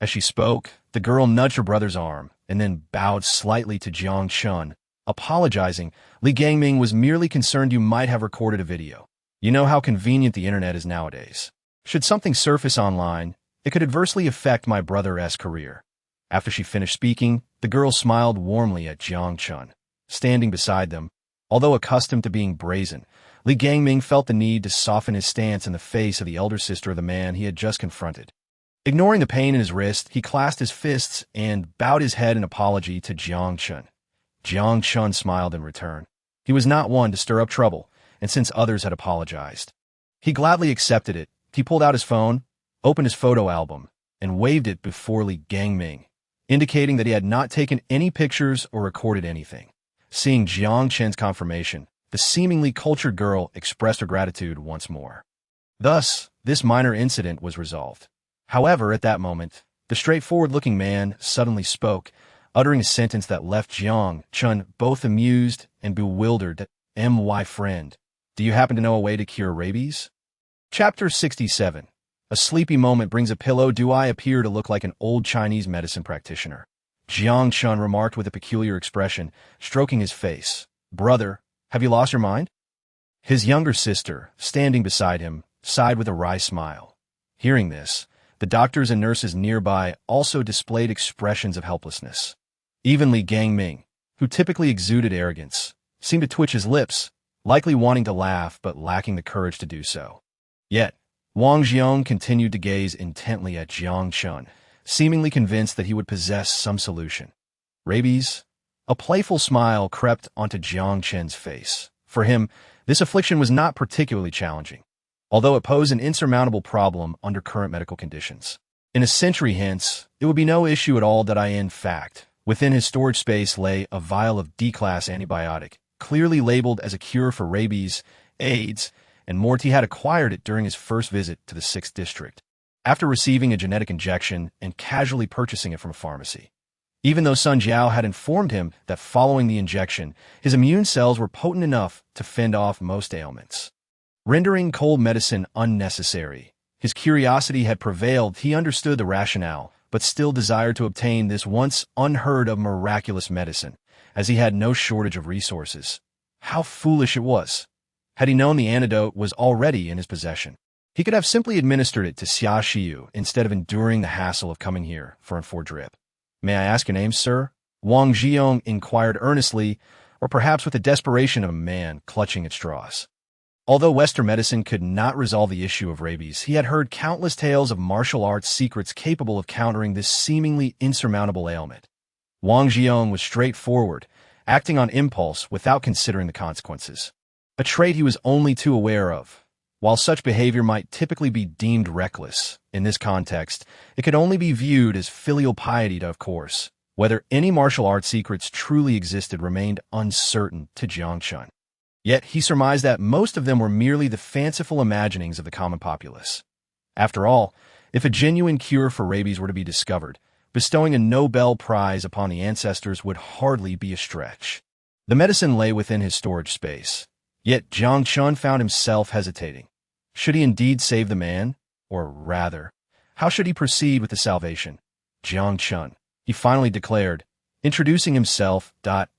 As she spoke, the girl nudged her brother's arm, and then bowed slightly to Jiang Chen, apologizing. "Li Gangming was merely concerned you might have recorded a video. You know how convenient the internet is nowadays. Should something surface online, it could adversely affect my brother's career." After she finished speaking, the girl smiled warmly at Jiang Chen, standing beside them, Although accustomed to being brazen, Li Gangming felt the need to soften his stance in the face of the elder sister of the man he had just confronted. Ignoring the pain in his wrist, he clasped his fists and bowed his head in apology to Jiang Chen. Jiang Chen smiled in return. He was not one to stir up trouble, and since others had apologized, he gladly accepted it. He pulled out his phone, opened his photo album, and waved it before Li Gangming, indicating that he had not taken any pictures or recorded anything. Seeing Jiang Chen's confirmation, the seemingly cultured girl expressed her gratitude once more. Thus, this minor incident was resolved. However, at that moment, the straightforward-looking man suddenly spoke, uttering a sentence that left Jiang Chen both amused and bewildered. "My friend, do you happen to know a way to cure rabies?" Chapter 67. A sleepy moment brings a pillow. Do I appear to look like an old Chinese medicine practitioner? Jiang Chen remarked with a peculiar expression, stroking his face. "Brother, have you lost your mind?" His younger sister, standing beside him, sighed with a wry smile. Hearing this, the doctors and nurses nearby also displayed expressions of helplessness. Even Li Gangming, who typically exuded arrogance, seemed to twitch his lips, likely wanting to laugh but lacking the courage to do so. Yet, Wang Jiang continued to gaze intently at Jiang Chen, seemingly convinced that he would possess some solution. Rabies? A playful smile crept onto Jiang Chen's face. For him, this affliction was not particularly challenging, although it posed an insurmountable problem under current medical conditions. In a century hence, it would be no issue at all. In fact, within his storage space lay a vial of D-class antibiotic, clearly labeled as a cure for rabies, AIDS, and Morty had acquired it during his first visit to the 6th district, after receiving a genetic injection and casually purchasing it from a pharmacy. Even though Sun Jiao had informed him that following the injection, his immune cells were potent enough to fend off most ailments, rendering cold medicine unnecessary. His curiosity had prevailed. He understood the rationale, but still desired to obtain this once unheard-of miraculous medicine, as he had no shortage of resources. How foolish it was! Had he known the antidote was already in his possession, he could have simply administered it to Xia Xiu instead of enduring the hassle of coming here for a drip. "May I ask your name, sir?" Wang Jiang inquired earnestly, or perhaps with the desperation of a man clutching at straws. Although Western medicine could not resolve the issue of rabies, he had heard countless tales of martial arts secrets capable of countering this seemingly insurmountable ailment. Wang Jiang was straightforward, acting on impulse without considering the consequences, a trait he was only too aware of. While such behavior might typically be deemed reckless, in this context, it could only be viewed as filial piety. Of course, whether any martial arts secrets truly existed remained uncertain to Jiang Chen. Yet he surmised that most of them were merely the fanciful imaginings of the common populace. After all, if a genuine cure for rabies were to be discovered, bestowing a Nobel Prize upon the ancestors would hardly be a stretch. The medicine lay within his storage space, yet Jiang Chen found himself hesitating. Should he indeed save the man? Or rather, how should he proceed with the salvation? "Jiang Chen," he finally declared, introducing himself.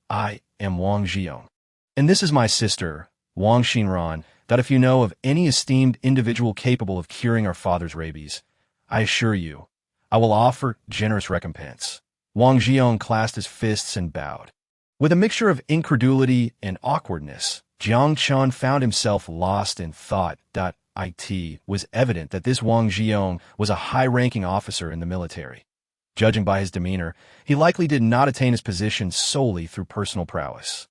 "I am Wang Jiang. And this is my sister, Wang Xinran. If you know of any esteemed individual capable of curing our father's rabies, I assure you, I will offer generous recompense." Wang Jiang clasped his fists and bowed. With a mixture of incredulity and awkwardness, Jiang Chen found himself lost in thought. It was evident that this Wang Jiang was a high-ranking officer in the military. Judging by his demeanor, he likely did not attain his position solely through personal prowess.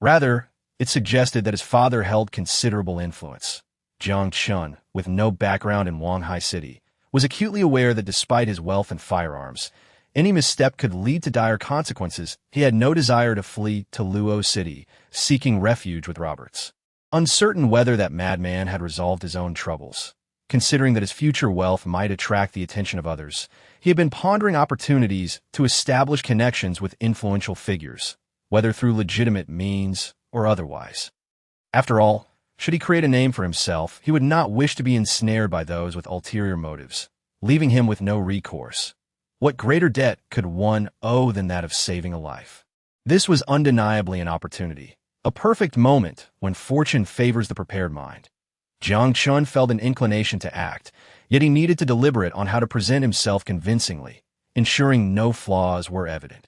Rather, it suggested that his father held considerable influence. Jiang Chen, with no background in Wanghai City, was acutely aware that despite his wealth and firearms, any misstep could lead to dire consequences. He had no desire to flee to Luo City, seeking refuge with Roberts, uncertain whether that madman had resolved his own troubles. Considering that his future wealth might attract the attention of others, he had been pondering opportunities to establish connections with influential figures, whether through legitimate means or otherwise. After all, should he create a name for himself, he would not wish to be ensnared by those with ulterior motives, leaving him with no recourse. What greater debt could one owe than that of saving a life? This was undeniably an opportunity, a perfect moment when fortune favors the prepared mind. Jiang Chen felt an inclination to act, yet he needed to deliberate on how to present himself convincingly, ensuring no flaws were evident.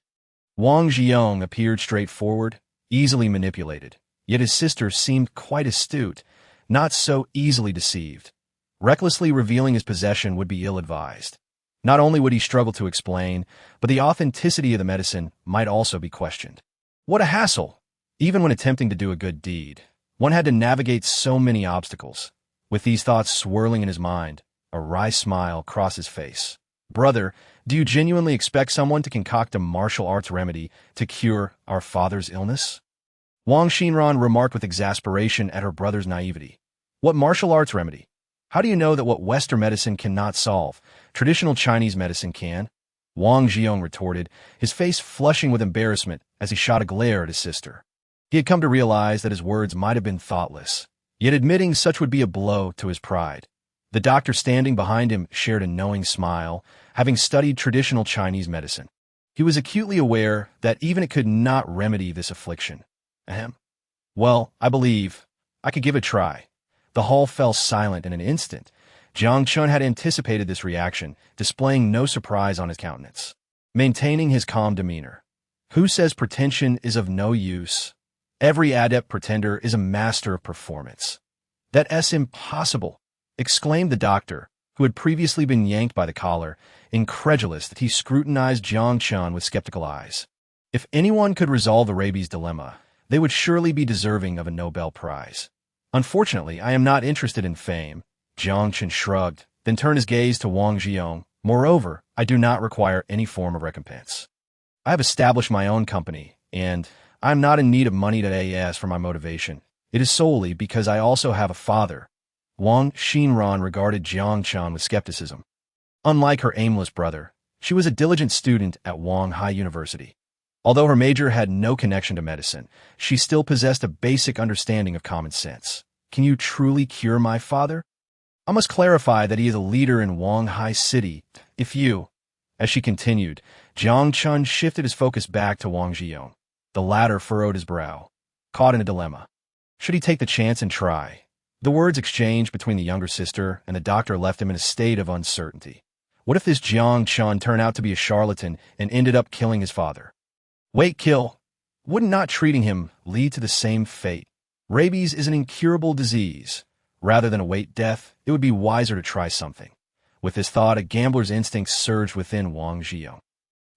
Wang Jiang appeared straightforward, easily manipulated, Yet his sister seemed quite astute, not so easily deceived. Recklessly revealing his possession would be ill-advised. Not only would he struggle to explain, but the authenticity of the medicine might also be questioned. What a hassle! Even when attempting to do a good deed, one had to navigate so many obstacles. With these thoughts swirling in his mind, a wry smile crossed his face. Brother, do you genuinely expect someone to concoct a martial arts remedy to cure our father's illness? Wang Xinran remarked with exasperation at her brother's naivety. What martial arts remedy? How do you know that what Western medicine cannot solve, traditional Chinese medicine can? Wang Jiang retorted, his face flushing with embarrassment as he shot a glare at his sister. He had come to realize that his words might have been thoughtless, yet admitting such would be a blow to his pride. The doctor standing behind him shared a knowing smile, having studied traditional Chinese medicine. He was acutely aware that even it could not remedy this affliction. Ahem. Well, I believe I could give it a try. The hall fell silent in an instant. Jiang Chen had anticipated this reaction, displaying no surprise on his countenance, maintaining his calm demeanor. Who says pretension is of no use? Every adept pretender is a master of performance. That's impossible, exclaimed the doctor, who had previously been yanked by the collar, incredulous that he scrutinized Jiang Chen with skeptical eyes. If anyone could resolve the rabies dilemma, they would surely be deserving of a Nobel Prize. Unfortunately, I am not interested in fame. Jiang Chen shrugged, then turned his gaze to Wang Jiang. Moreover, I do not require any form of recompense. I have established my own company, and I am not in need of money today for my motivation. It is solely because I also have a father. Wang Xinran regarded Jiang Chen with skepticism. Unlike her aimless brother, she was a diligent student at Wang Hai University. Although her major had no connection to medicine, she still possessed a basic understanding of common sense. Can you truly cure my father? I must clarify that he is a leader in Wang Hai City. If you... As she continued, Jiang Chen shifted his focus back to Wang Jiang. The latter furrowed his brow, caught in a dilemma. Should he take the chance and try? The words exchanged between the younger sister and the doctor left him in a state of uncertainty. What if this Jiang Chen turned out to be a charlatan and ended up killing his father? Wait, kill. Wouldn't not treating him lead to the same fate? Rabies is an incurable disease. Rather than await death, it would be wiser to try something. With this thought, a gambler's instincts surged within Wang Jiang.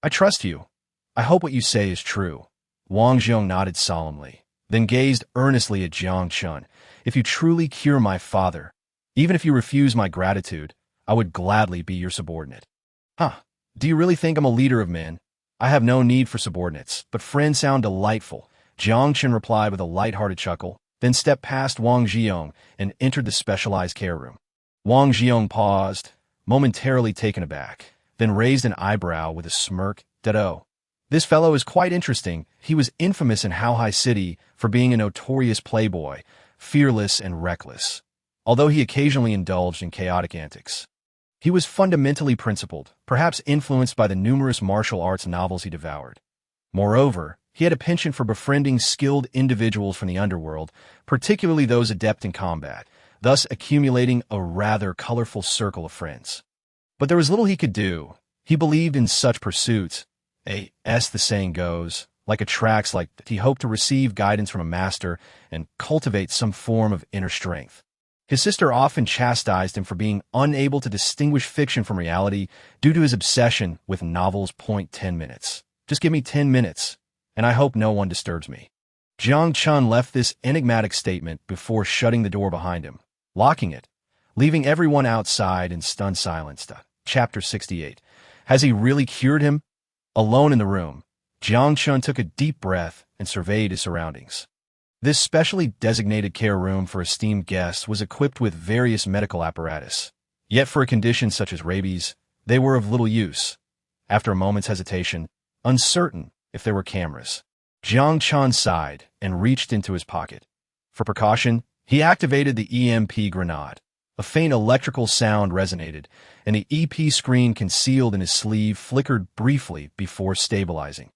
I trust you. I hope what you say is true. Wang Jiang nodded solemnly, then gazed earnestly at Jiang Chen. If you truly cure my father, even if you refuse my gratitude, I would gladly be your subordinate. Huh, do you really think I'm a leader of men? I have no need for subordinates, but friends sound delightful. Jiang Chen replied with a light-hearted chuckle, then stepped past Wang Jiang and entered the specialized care room. Wang Jiang paused, momentarily taken aback, then raised an eyebrow with a smirk. Ditto. This fellow is quite interesting. He was infamous in Hao City for being a notorious playboy, fearless and reckless, although he occasionally indulged in chaotic antics. He was fundamentally principled, perhaps influenced by the numerous martial arts novels he devoured. Moreover, he had a penchant for befriending skilled individuals from the underworld, particularly those adept in combat, thus accumulating a rather colorful circle of friends. But there was little he could do. He believed in such pursuits, as the saying goes, like attracts like that. He hoped to receive guidance from a master and cultivate some form of inner strength. His sister often chastised him for being unable to distinguish fiction from reality due to his obsession with novels. 10 minutes. Just give me 10 minutes, and I hope no one disturbs me. Jiang Chen left this enigmatic statement before shutting the door behind him, locking it, leaving everyone outside in stunned silence. Chapter 68. Has he really cured him? Alone in the room, Jiang Chen took a deep breath and surveyed his surroundings. This specially designated care room for esteemed guests was equipped with various medical apparatus. Yet for a condition such as rabies, they were of little use. After a moment's hesitation, uncertain if there were cameras, Jiang Chen sighed and reached into his pocket. For precaution, he activated the EMP grenade. A faint electrical sound resonated, and the EP screen concealed in his sleeve flickered briefly before stabilizing.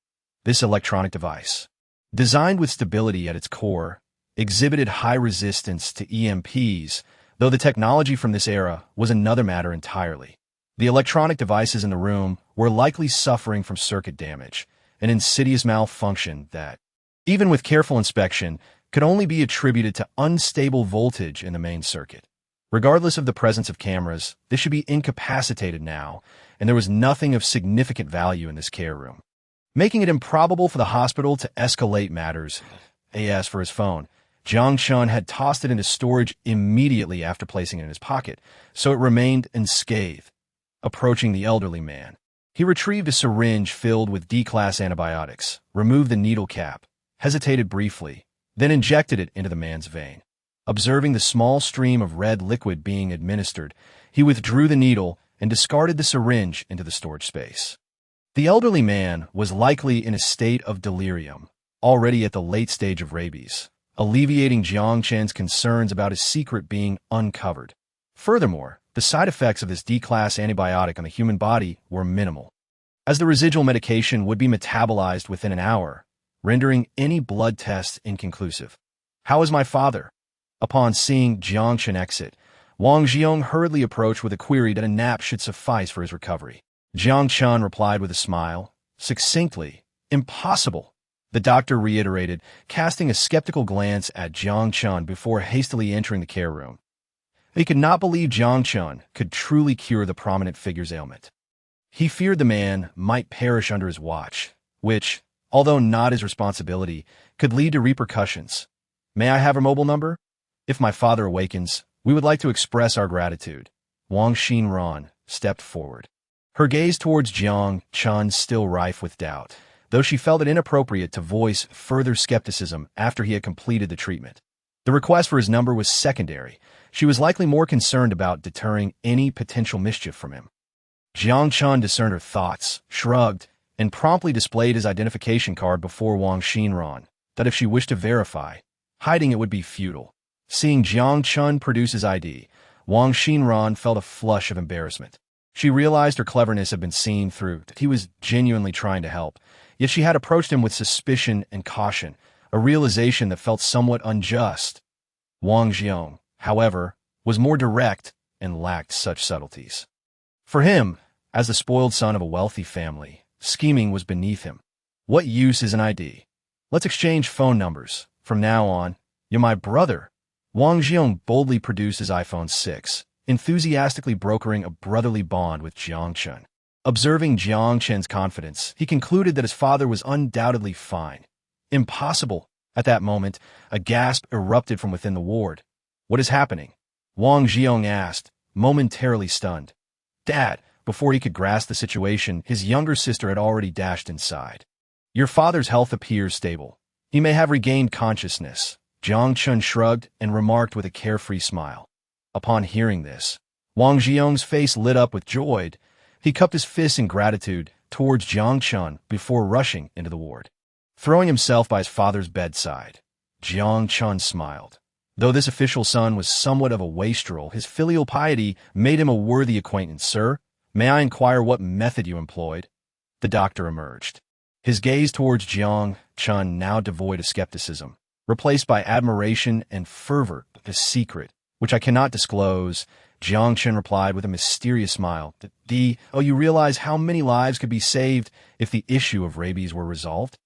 This electronic device, designed with stability at its core, exhibited high resistance to EMPs, though the technology from this era was another matter entirely. The electronic devices in the room were likely suffering from circuit damage, an insidious malfunction that, even with careful inspection, could only be attributed to unstable voltage in the main circuit. Regardless of the presence of cameras, this should be incapacitated now, and there was nothing of significant value in this care room, making it improbable for the hospital to escalate matters. As for his phone, Jiang Chen had tossed it into storage immediately after placing it in his pocket, so it remained unscathed. Approaching the elderly man, he retrieved a syringe filled with D-class antibiotics, removed the needle cap, hesitated briefly, then injected it into the man's vein. Observing the small stream of red liquid being administered, he withdrew the needle and discarded the syringe into the storage space. The elderly man was likely in a state of delirium, already at the late stage of rabies, alleviating Jiang Chen's concerns about his secret being uncovered. Furthermore, the side effects of this D-class antibiotic on the human body were minimal, as the residual medication would be metabolized within an hour, rendering any blood test inconclusive. "How is my father?" Upon seeing Jiang Chen exit, Wang Xiong hurriedly approached with a query that a nap should suffice for his recovery. Jiang Chen replied with a smile, succinctly, "Impossible." The doctor reiterated, casting a skeptical glance at Jiang Chen before hastily entering the care room. He could not believe Jiang Chen could truly cure the prominent figure's ailment. He feared the man might perish under his watch, which, although not his responsibility, could lead to repercussions. "May I have her mobile number? If my father awakens, we would like to express our gratitude." Wang Xinran stepped forward, her gaze towards Jiang Chen still rife with doubt, though she felt it inappropriate to voice further skepticism after he had completed the treatment. The request for his number was secondary. She was likely more concerned about deterring any potential mischief from him. Jiang Chen discerned her thoughts, shrugged, and promptly displayed his identification card before Wang Xinran, that if she wished to verify, hiding it would be futile. Seeing Jiang Chen produce his ID, Wang Xinran felt a flush of embarrassment. She realized her cleverness had been seen through, that he was genuinely trying to help, yet she had approached him with suspicion and caution, a realization that felt somewhat unjust. Wang Xiong, however, was more direct and lacked such subtleties. For him, as the spoiled son of a wealthy family, scheming was beneath him. "What use is an ID? Let's exchange phone numbers. From now on, you're my brother." Wang Xiong boldly produced his iPhone 6, enthusiastically brokering a brotherly bond with Jiang Chen. Observing Jiang Chen's confidence, he concluded that his father was undoubtedly fine. "Impossible." At that moment, a gasp erupted from within the ward. "What is happening?" Wang Xiong asked, momentarily stunned. "Dad." Before he could grasp the situation, his younger sister had already dashed inside. "Your father's health appears stable. He may have regained consciousness." Jiang Chen shrugged and remarked with a carefree smile. Upon hearing this, Wang Xiong's face lit up with joy. He cupped his fists in gratitude towards Jiang Chen before rushing into the ward. Throwing himself by his father's bedside, Jiang Chen smiled. Though this official son was somewhat of a wastrel, his filial piety made him a worthy acquaintance. "Sir, may I inquire what method you employed?" The doctor emerged, his gaze towards Jiang Chen now devoid of skepticism, replaced by admiration and fervor. "The secret, which I cannot disclose," Jiang Chen replied with a mysterious smile. You realize how many lives could be saved if the issue of rabies were resolved?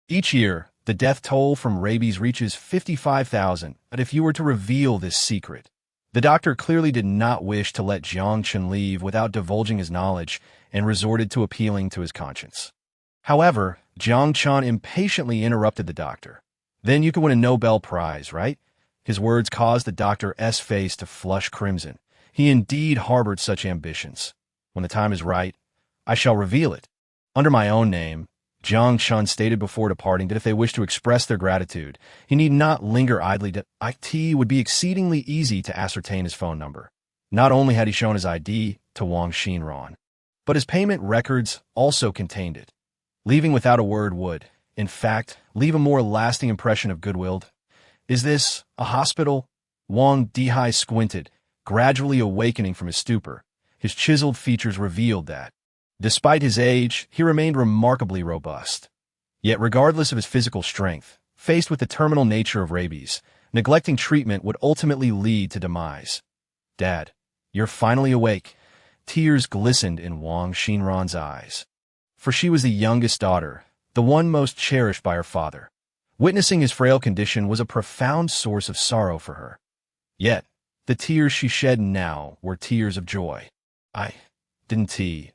Each year, the death toll from rabies reaches 55,000, but if you were to reveal this secret..." The doctor clearly did not wish to let Jiang Chen leave without divulging his knowledge and resorted to appealing to his conscience. However, Jiang Chen impatiently interrupted the doctor. "Then you could win a Nobel Prize, right?" His words caused the doctor's face to flush crimson. He indeed harbored such ambitions. "When the time is right, I shall reveal it. Under my own name." Jiang Chen stated before departing that if they wished to express their gratitude, he need not linger idly. It would be exceedingly easy to ascertain his phone number. Not only had he shown his ID to Wang Xinran, but his payment records also contained it. Leaving without a word would, in fact, leave a more lasting impression of goodwill. "Is this a hospital?" Wang Dihai squinted, gradually awakening from his stupor. His chiseled features revealed that, despite his age, he remained remarkably robust. Yet regardless of his physical strength, faced with the terminal nature of rabies, neglecting treatment would ultimately lead to demise. "Dad, you're finally awake." Tears glistened in Wang Xinran's eyes. For she was the youngest daughter, the one most cherished by her father. Witnessing his frail condition was a profound source of sorrow for her. Yet, the tears she shed now were tears of joy. I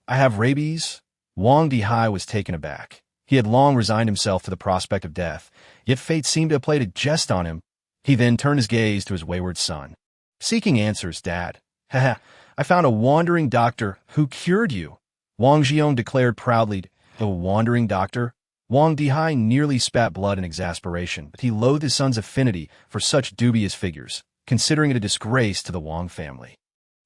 have rabies? Wang Dihai was taken aback. He had long resigned himself to the prospect of death, yet fate seemed to have played a jest on him. He then turned his gaze to his wayward son. Seeking answers, Dad. Haha, I found a wandering doctor who cured you. Wang Jiong declared proudly. The wandering doctor? Wang Dihai nearly spat blood in exasperation, but he loathed his son's affinity for such dubious figures, considering it a disgrace to the Wang family.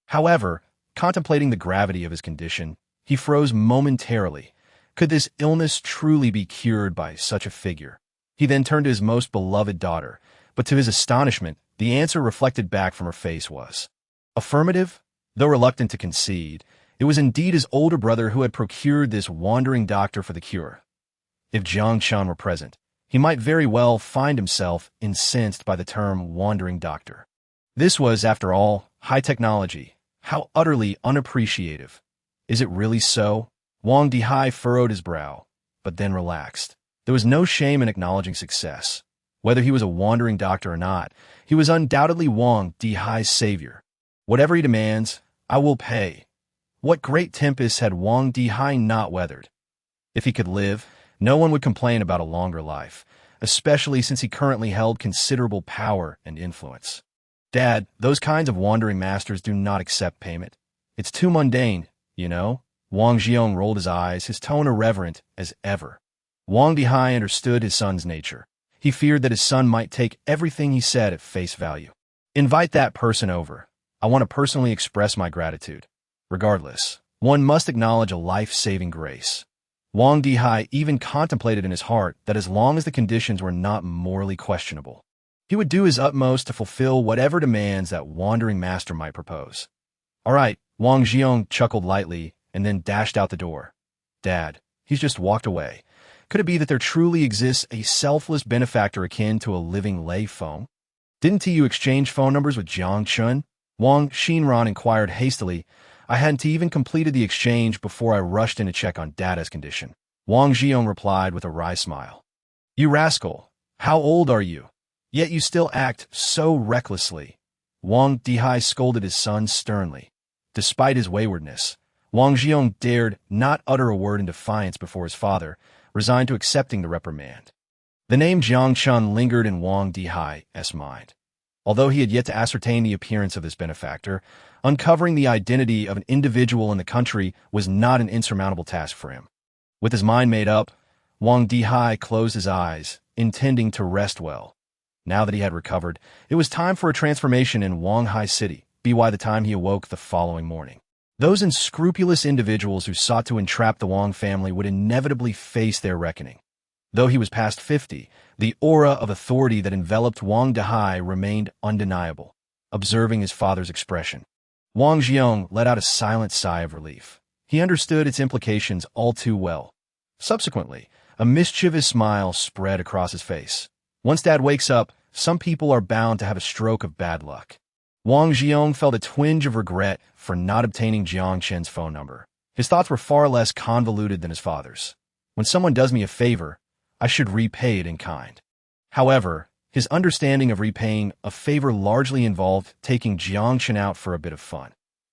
However, contemplating the gravity of his condition, he froze momentarily. Could this illness truly be cured by such a figure? He then turned to his most beloved daughter, but to his astonishment, the answer reflected back from her face was affirmative. Though reluctant to concede, it was indeed his older brother who had procured this wandering doctor for the cure. If Jiang Chen were present, he might very well find himself incensed by the term wandering doctor. This was, after all, high technology. How utterly unappreciative. Is it really so? Wang Dihai furrowed his brow, but then relaxed. There was no shame in acknowledging success. Whether he was a wandering doctor or not, he was undoubtedly Wang Dihai's savior. Whatever he demands, I will pay. What great tempest had Wang Dihai not weathered? If he could live, no one would complain about a longer life, especially since he currently held considerable power and influence. Dad, those kinds of wandering masters do not accept payment. It's too mundane, you know? Wang Jiong rolled his eyes, his tone irreverent as ever. Wang Dihai understood his son's nature. He feared that his son might take everything he said at face value. Invite that person over. I want to personally express my gratitude. Regardless, one must acknowledge a life-saving grace. Wang Dihai even contemplated in his heart that as long as the conditions were not morally questionable, he would do his utmost to fulfill whatever demands that wandering master might propose. All right, Wang Jiong chuckled lightly and then dashed out the door. Dad, he's just walked away. Could it be that there truly exists a selfless benefactor akin to a living lay phone? Didn't you exchange phone numbers with Jiang Chen? Wang Xinran inquired hastily. I hadn't even completed the exchange before I rushed in to check on Dada's condition. Wang Jiong replied with a wry smile. You rascal! How old are you? Yet you still act so recklessly. Wang Dihai scolded his son sternly. Despite his waywardness, Wang Jiong dared not utter a word in defiance before his father, resigned to accepting the reprimand. The name Jiang Chen lingered in Wang Dihai's mind. Although he had yet to ascertain the appearance of this benefactor, uncovering the identity of an individual in the country was not an insurmountable task for him. With his mind made up, Wang Dihai closed his eyes, intending to rest well. Now that he had recovered, it was time for a transformation in Wanghai City, by the time he awoke the following morning. Those unscrupulous individuals who sought to entrap the Wang family would inevitably face their reckoning. Though he was past 50, the aura of authority that enveloped Wang Dihai remained undeniable. Observing his father's expression, Wang Jiong let out a silent sigh of relief. He understood its implications all too well. Subsequently, a mischievous smile spread across his face. Once Dad wakes up, some people are bound to have a stroke of bad luck. Wang Jiong felt a twinge of regret for not obtaining Jiang Chen's phone number. His thoughts were far less convoluted than his father's. When someone does me a favor, I should repay it in kind. However, his understanding of repaying a favor largely involved taking Jiang Chen out for a bit of fun.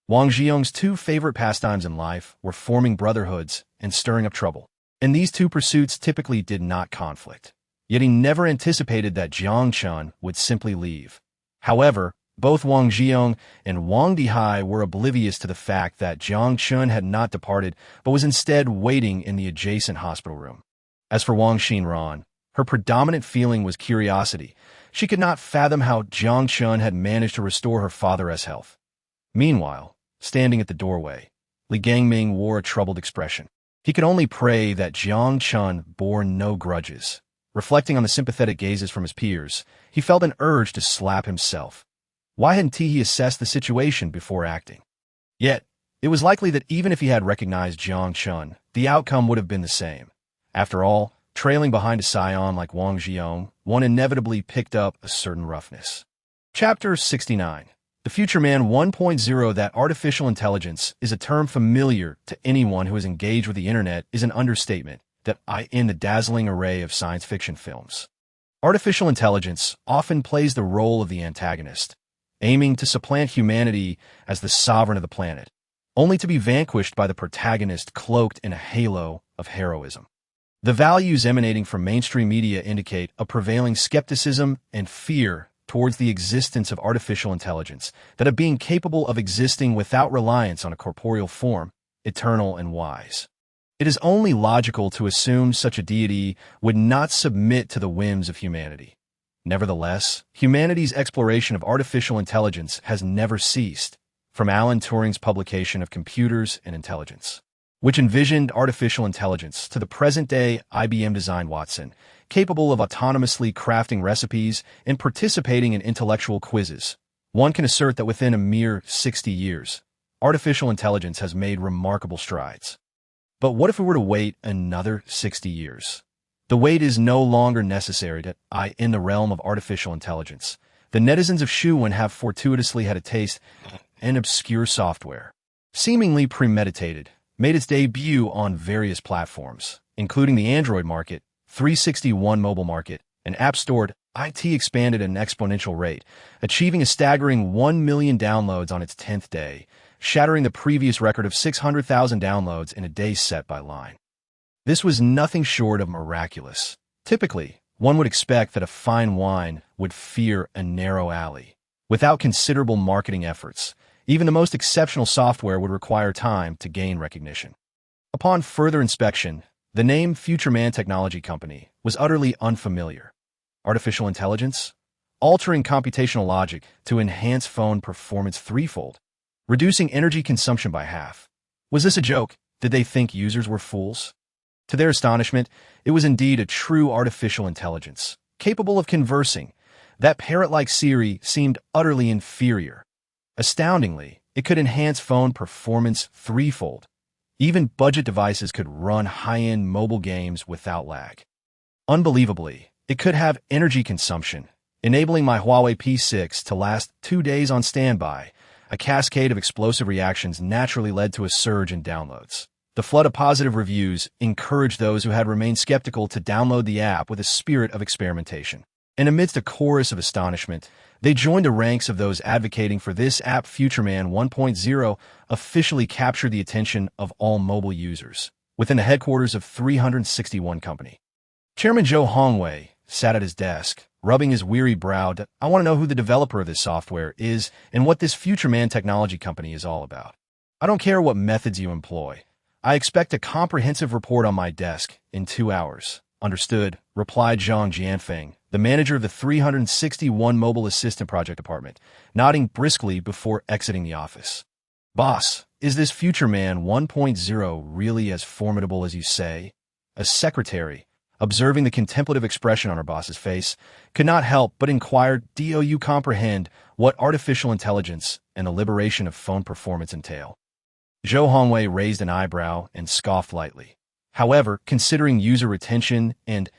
Wang Jiong's two favorite pastimes in life were forming brotherhoods and stirring up trouble, and these two pursuits typically did not conflict. Yet he never anticipated that Jiang Chen would simply leave. However, both Wang Jiong and Wang Dihai were oblivious to the fact that Jiang Chen had not departed, but was instead waiting in the adjacent hospital room. As for Wang Xinran, her predominant feeling was curiosity. She could not fathom how Jiang Chen had managed to restore her father's health. Meanwhile, standing at the doorway, Li Gangming wore a troubled expression. He could only pray that Jiang Chen bore no grudges. Reflecting on the sympathetic gazes from his peers, he felt an urge to slap himself. Why hadn't he assessed the situation before acting? Yet, it was likely that even if he had recognized Jiang Chen, the outcome would have been the same. After all, trailing behind a scion like Wang Jiong, one inevitably picked up a certain roughness. Chapter 69. The Future Man 1.0. That artificial intelligence is a term familiar to anyone who has engaged with the internet is an understatement in the dazzling array of science fiction films. Artificial intelligence often plays the role of the antagonist, aiming to supplant humanity as the sovereign of the planet, only to be vanquished by the protagonist cloaked in a halo of heroism. The values emanating from mainstream media indicate a prevailing skepticism and fear towards the existence of artificial intelligence, that of being capable of existing without reliance on a corporeal form, eternal and wise. It is only logical to assume such a deity would not submit to the whims of humanity. Nevertheless, humanity's exploration of artificial intelligence has never ceased, from Alan Turing's publication of Computers and Intelligence, which envisioned artificial intelligence, to the present-day IBM-designed Watson, capable of autonomously crafting recipes and participating in intellectual quizzes. One can assert that within a mere 60 years, artificial intelligence has made remarkable strides. But what if we were to wait another 60 years? The wait is no longer necessary in the realm of artificial intelligence. The netizens of Shuwen have fortuitously had a taste in obscure software, seemingly premeditated, made its debut on various platforms, including the Android market, 361 mobile market, and App Store. IT expanded at an exponential rate, achieving a staggering 1 million downloads on its 10th day, shattering the previous record of 600,000 downloads in a day set by Line. This was nothing short of miraculous. Typically, one would expect that a fine wine would fear a narrow alley. Without considerable marketing efforts, even the most exceptional software would require time to gain recognition. Upon further inspection, the name Futureman Technology Company was utterly unfamiliar. Artificial intelligence? Altering computational logic to enhance phone performance threefold, reducing energy consumption by half. Was this a joke? Did they think users were fools? To their astonishment, it was indeed a true artificial intelligence, capable of conversing. That parrot-like Siri seemed utterly inferior. Astoundingly, it could enhance phone performance threefold. Even budget devices could run high-end mobile games without lag. Unbelievably, it could have energy consumption, enabling my Huawei P6 to last 2 days on standby. A cascade of explosive reactions naturally led to a surge in downloads. The flood of positive reviews encouraged those who had remained skeptical to download the app with a spirit of experimentation. And amidst a chorus of astonishment, they joined the ranks of those advocating for this app. Futureman 1.0 officially captured the attention of all mobile users within the headquarters of 361 Company. Chairman Zhou Hongwei sat at his desk, rubbing his weary brow. I want to know who the developer of this software is and what this Futureman Technology Company is all about. I don't care what methods you employ. I expect a comprehensive report on my desk in 2 hours. Understood, replied Jiang Chen, the manager of the 361 Mobile Assistant Project Department, nodding briskly before exiting the office. Boss, is this Futureman 1.0 really as formidable as you say? A secretary, observing the contemplative expression on her boss's face, could not help but inquire, do you comprehend what artificial intelligence and the liberation of phone performance entail? Zhou Hongwei raised an eyebrow and scoffed lightly. However, considering user retention and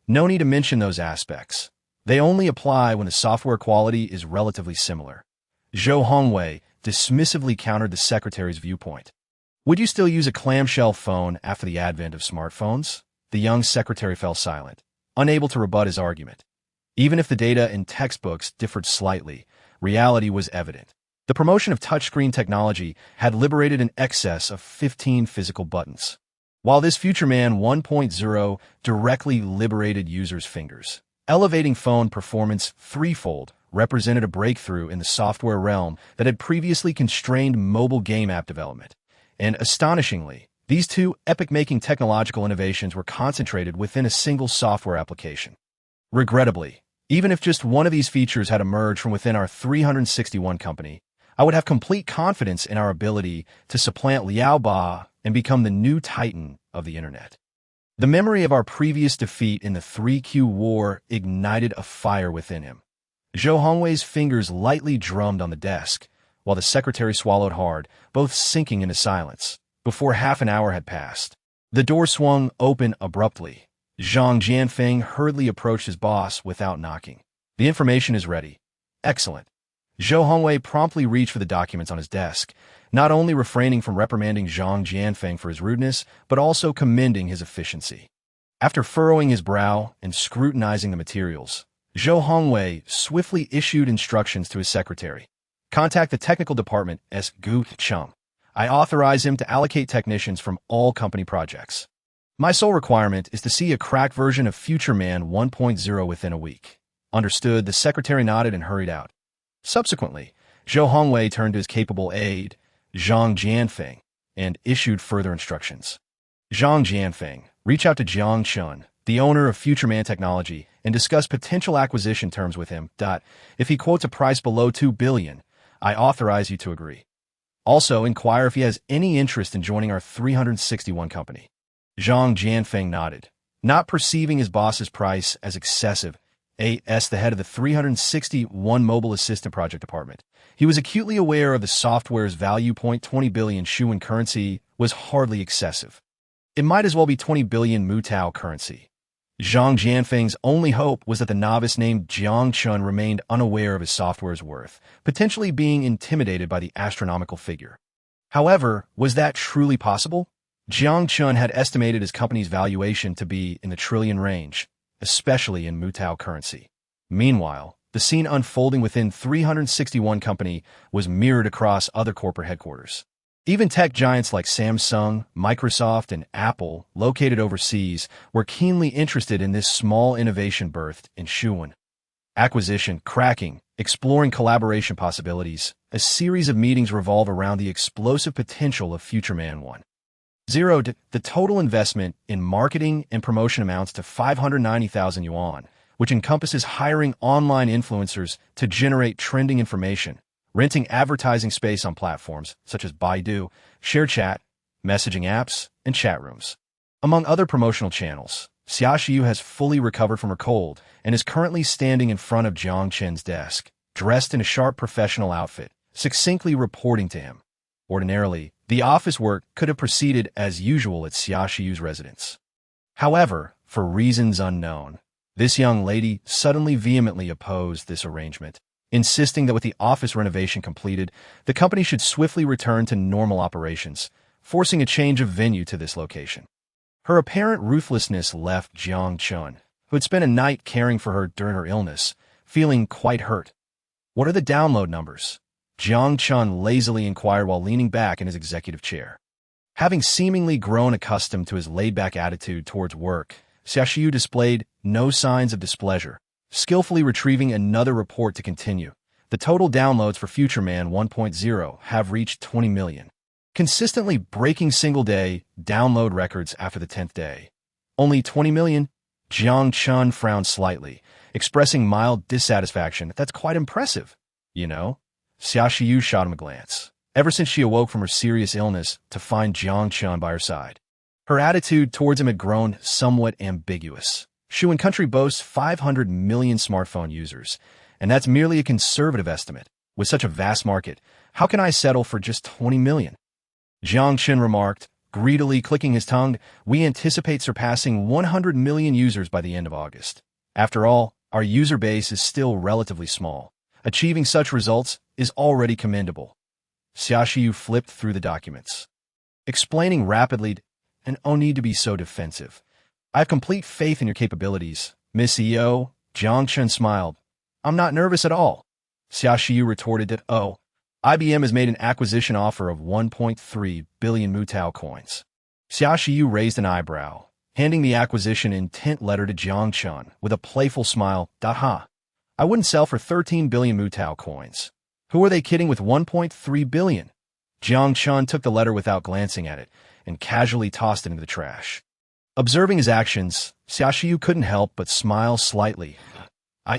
no need to mention those aspects, they only apply when the software quality is relatively similar. Zhou Hongwei dismissively countered the secretary's viewpoint. Would you still use a clamshell phone after the advent of smartphones? The young secretary fell silent, unable to rebut his argument. Even if the data in textbooks differed slightly, reality was evident. The promotion of touchscreen technology had liberated an excess of 15 physical buttons, while this Futureman 1.0 directly liberated users' fingers. Elevating phone performance threefold represented a breakthrough in the software realm that had previously constrained mobile game app development. And astonishingly, these two epic-making technological innovations were concentrated within a single software application. Regrettably, even if just one of these features had emerged from within our 361 company, I would have complete confidence in our ability to supplant Liao Ba and become the new titan of the internet. The memory of our previous defeat in the 3Q war ignited a fire within him. Zhou Hongwei's fingers lightly drummed on the desk, while the secretary swallowed hard, both sinking into silence. Before half an hour had passed, the door swung open abruptly. Zhang Jianfeng hurriedly approached his boss without knocking. The information is ready. Excellent. Zhou Hongwei promptly reached for the documents on his desk, not only refraining from reprimanding Zhang Jianfeng for his rudeness, but also commending his efficiency. After furrowing his brow and scrutinizing the materials, Zhou Hongwei swiftly issued instructions to his secretary. Contact the technical department as Gu Cheng. I authorize him to allocate technicians from all company projects. My sole requirement is to see a cracked version of Future Man 1.0 within a week. Understood, the secretary nodded and hurried out. Subsequently, Zhou Hongwei turned to his capable aide, Zhang Jianfeng, and issued further instructions. Zhang Jianfeng, reach out to Jiang Chen, the owner of Future Man Technology, and discuss potential acquisition terms with him. If he quotes a price below $2 billion, I authorize you to agree. Also, inquire if he has any interest in joining our 361 company. Zhang Jianfeng nodded, not perceiving his boss's price as excessive. As the head of the 361 Mobile Assistant Project Department, he was acutely aware of the software's value. 20 billion Shuan currency was hardly excessive. It might as well be 20 billion Mutao currency. Zhang Jianfeng's only hope was that the novice named Jiang Chen remained unaware of his software's worth, potentially being intimidated by the astronomical figure. However, was that truly possible? Jiang Chen had estimated his company's valuation to be in the trillion range, especially in Mutao currency. Meanwhile, the scene unfolding within 361 company was mirrored across other corporate headquarters. Even tech giants like Samsung, Microsoft, and Apple, located overseas, were keenly interested in this small innovation birthed in Shuan. Acquisition, cracking, exploring collaboration possibilities, a series of meetings revolve around the explosive potential of Future Man 1.0. The total investment in marketing and promotion amounts to 590,000 yuan, which encompasses hiring online influencers to generate trending information, renting advertising space on platforms such as Baidu, ShareChat, messaging apps, and chat rooms. Among other promotional channels, Xiaoxiu has fully recovered from her cold and is currently standing in front of Jiang Chen's desk, dressed in a sharp professional outfit, succinctly reporting to him. Ordinarily, the office work could have proceeded as usual at Xiaoxiu's residence. However, for reasons unknown, this young lady suddenly vehemently opposed this arrangement, insisting that with the office renovation completed, the company should swiftly return to normal operations, forcing a change of venue to this location. Her apparent ruthlessness left Jiang Chen, who had spent a night caring for her during her illness, feeling quite hurt. What are the download numbers? Jiang Chen lazily inquired while leaning back in his executive chair. Having seemingly grown accustomed to his laid-back attitude towards work, Xiaoxiu displayed no signs of displeasure, skillfully retrieving another report to continue. The total downloads for Future Man 1.0 have reached 20 million, consistently breaking single-day download records after the 10th day. Only 20 million? Jiang Chen frowned slightly, expressing mild dissatisfaction. That's quite impressive, you know? Xiaoxiu shot him a glance. Ever since she awoke from her serious illness to find Jiang Chen by her side, her attitude towards him had grown somewhat ambiguous. Shuan country boasts 500 million smartphone users, and that's merely a conservative estimate. With such a vast market, how can I settle for just 20 million? Jiang Chen remarked, greedily clicking his tongue. We anticipate surpassing 100 million users by the end of August. After all, our user base is still relatively small. Achieving such results is already commendable. Xiaoxiu flipped through the documents, explaining rapidly, and no need to be so defensive. I have complete faith in your capabilities, Miss EO. Jiang Chen smiled. I'm not nervous at all. Xiaoxiu retorted that, IBM has made an acquisition offer of 1.3 billion Mutao coins. Xiaoxiu raised an eyebrow, handing the acquisition intent letter to Jiang Chen with a playful smile. I wouldn't sell for 13 billion Mutao coins. Who are they kidding with 1.3 billion? Jiang Chen took the letter without glancing at it and casually tossed it into the trash. Observing his actions, Xiaoxiu couldn't help but smile slightly.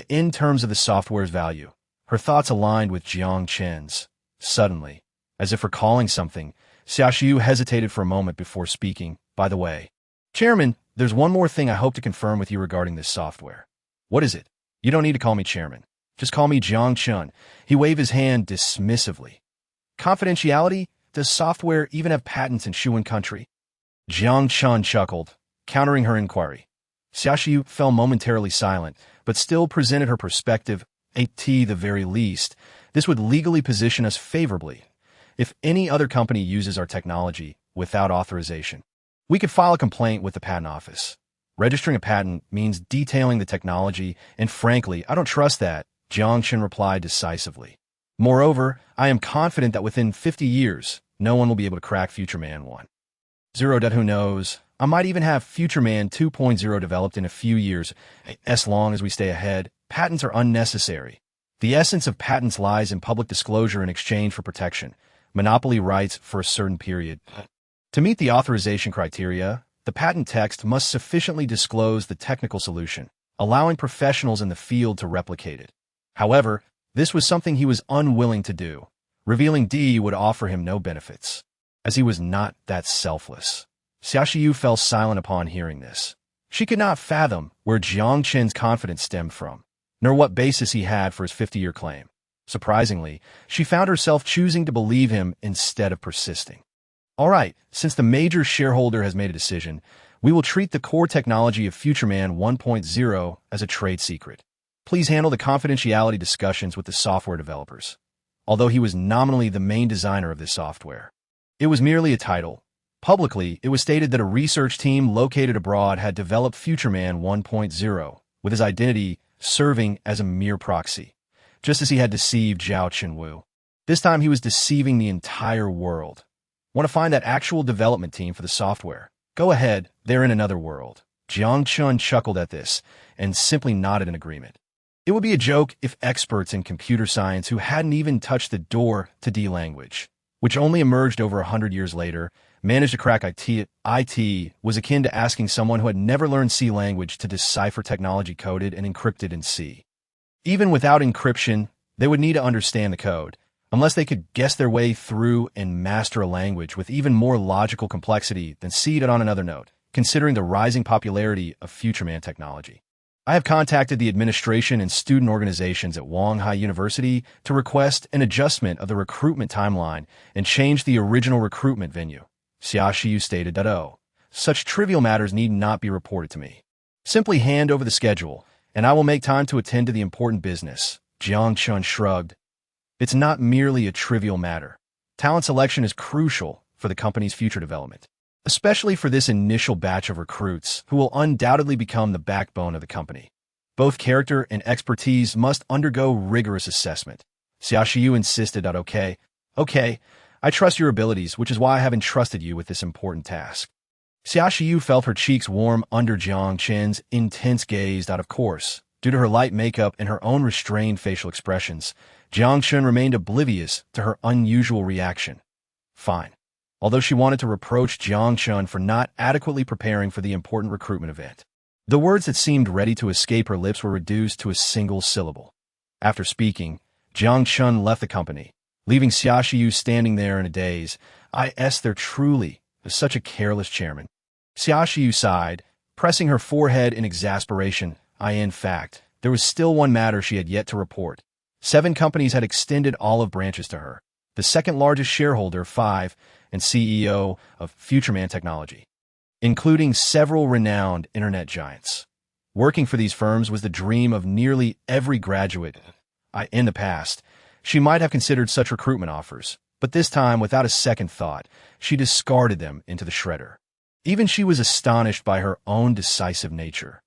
In terms of the software's value, her thoughts aligned with Jiang Chen's. Suddenly, as if recalling something, Xiaoxiu hesitated for a moment before speaking. By the way, Chairman, there's one more thing I hope to confirm with you regarding this software. What is it? You don't need to call me Chairman. Just call me Jiang Chen. He waved his hand dismissively. Confidentiality? Does software even have patents in Shuan country? Jiang Chen chuckled, countering her inquiry. Xiaoxiu fell momentarily silent, but still presented her perspective. At the very least, this would legally position us favorably. If any other company uses our technology without authorization, we could file a complaint with the patent office. Registering a patent means detailing the technology, and frankly, I don't trust that, Jiang Chen replied decisively. Moreover, I am confident that within 50 years, no one will be able to crack Future Man 1.0. Who knows? I might even have Future Man 2.0 developed in a few years, as long as we stay ahead. Patents are unnecessary. The essence of patents lies in public disclosure in exchange for protection, monopoly rights for a certain period. To meet the authorization criteria, the patent text must sufficiently disclose the technical solution, allowing professionals in the field to replicate it. However, this was something he was unwilling to do. Revealing D would offer him no benefits, as he was not that selfless. Xiaoxiu fell silent upon hearing this. She could not fathom where Jiang Chen's confidence stemmed from, nor what basis he had for his 50-year claim. Surprisingly, she found herself choosing to believe him instead of persisting. All right, since the major shareholder has made a decision, we will treat the core technology of Future Man 1.0 as a trade secret. Please handle the confidentiality discussions with the software developers. Although he was nominally the main designer of this software, it was merely a title. Publicly, it was stated that a research team located abroad had developed Future Man 1.0, with his identity serving as a mere proxy, just as he had deceived Zhao Chenwu. This time he was deceiving the entire world. Want to find that actual development team for the software? Go ahead, they're in another world. Jiang Chen chuckled at this and simply nodded in agreement. It would be a joke if experts in computer science who hadn't even touched the door to D language, which only emerged over 100 years later, managed to crack IT. IT was akin to asking someone who had never learned C language to decipher technology coded and encrypted in C. Even without encryption, they would need to understand the code, unless they could guess their way through and master a language with even more logical complexity than C on another note, considering the rising popularity of Future Man technology. I have contacted the administration and student organizations at Wanghai University to request an adjustment of the recruitment timeline and change the original recruitment venue. Xiaoxiu stated that, such trivial matters need not be reported to me. Simply hand over the schedule, and I will make time to attend to the important business. Jiang Chen shrugged. It's not merely a trivial matter. Talent selection is crucial for the company's future development, especially for this initial batch of recruits who will undoubtedly become the backbone of the company. Both character and expertise must undergo rigorous assessment. Xiaoxiu insisted that, okay, I trust your abilities, which is why I have entrusted you with this important task. Xiaoxiu felt her cheeks warm under Jiang Chen's intense gaze. Of course, due to her light makeup and her own restrained facial expressions, Jiang Chen remained oblivious to her unusual reaction. Fine. Although she wanted to reproach Jiang Chen for not adequately preparing for the important recruitment event, the words that seemed ready to escape her lips were reduced to a single syllable. After speaking, Jiang Chen left the company, leaving Xiaoxiu standing there in a daze. There truly is such a careless chairman. Xiaoxiu sighed, pressing her forehead in exasperation. In fact, there was still one matter she had yet to report. 7 companies had extended olive branches to her, the second largest shareholder, 5, and CEO of Future Man Technology, including several renowned internet giants. Working for these firms was the dream of nearly every graduate. In the past, she might have considered such recruitment offers, but this time, without a second thought, she discarded them into the shredder. Even she was astonished by her own decisive nature.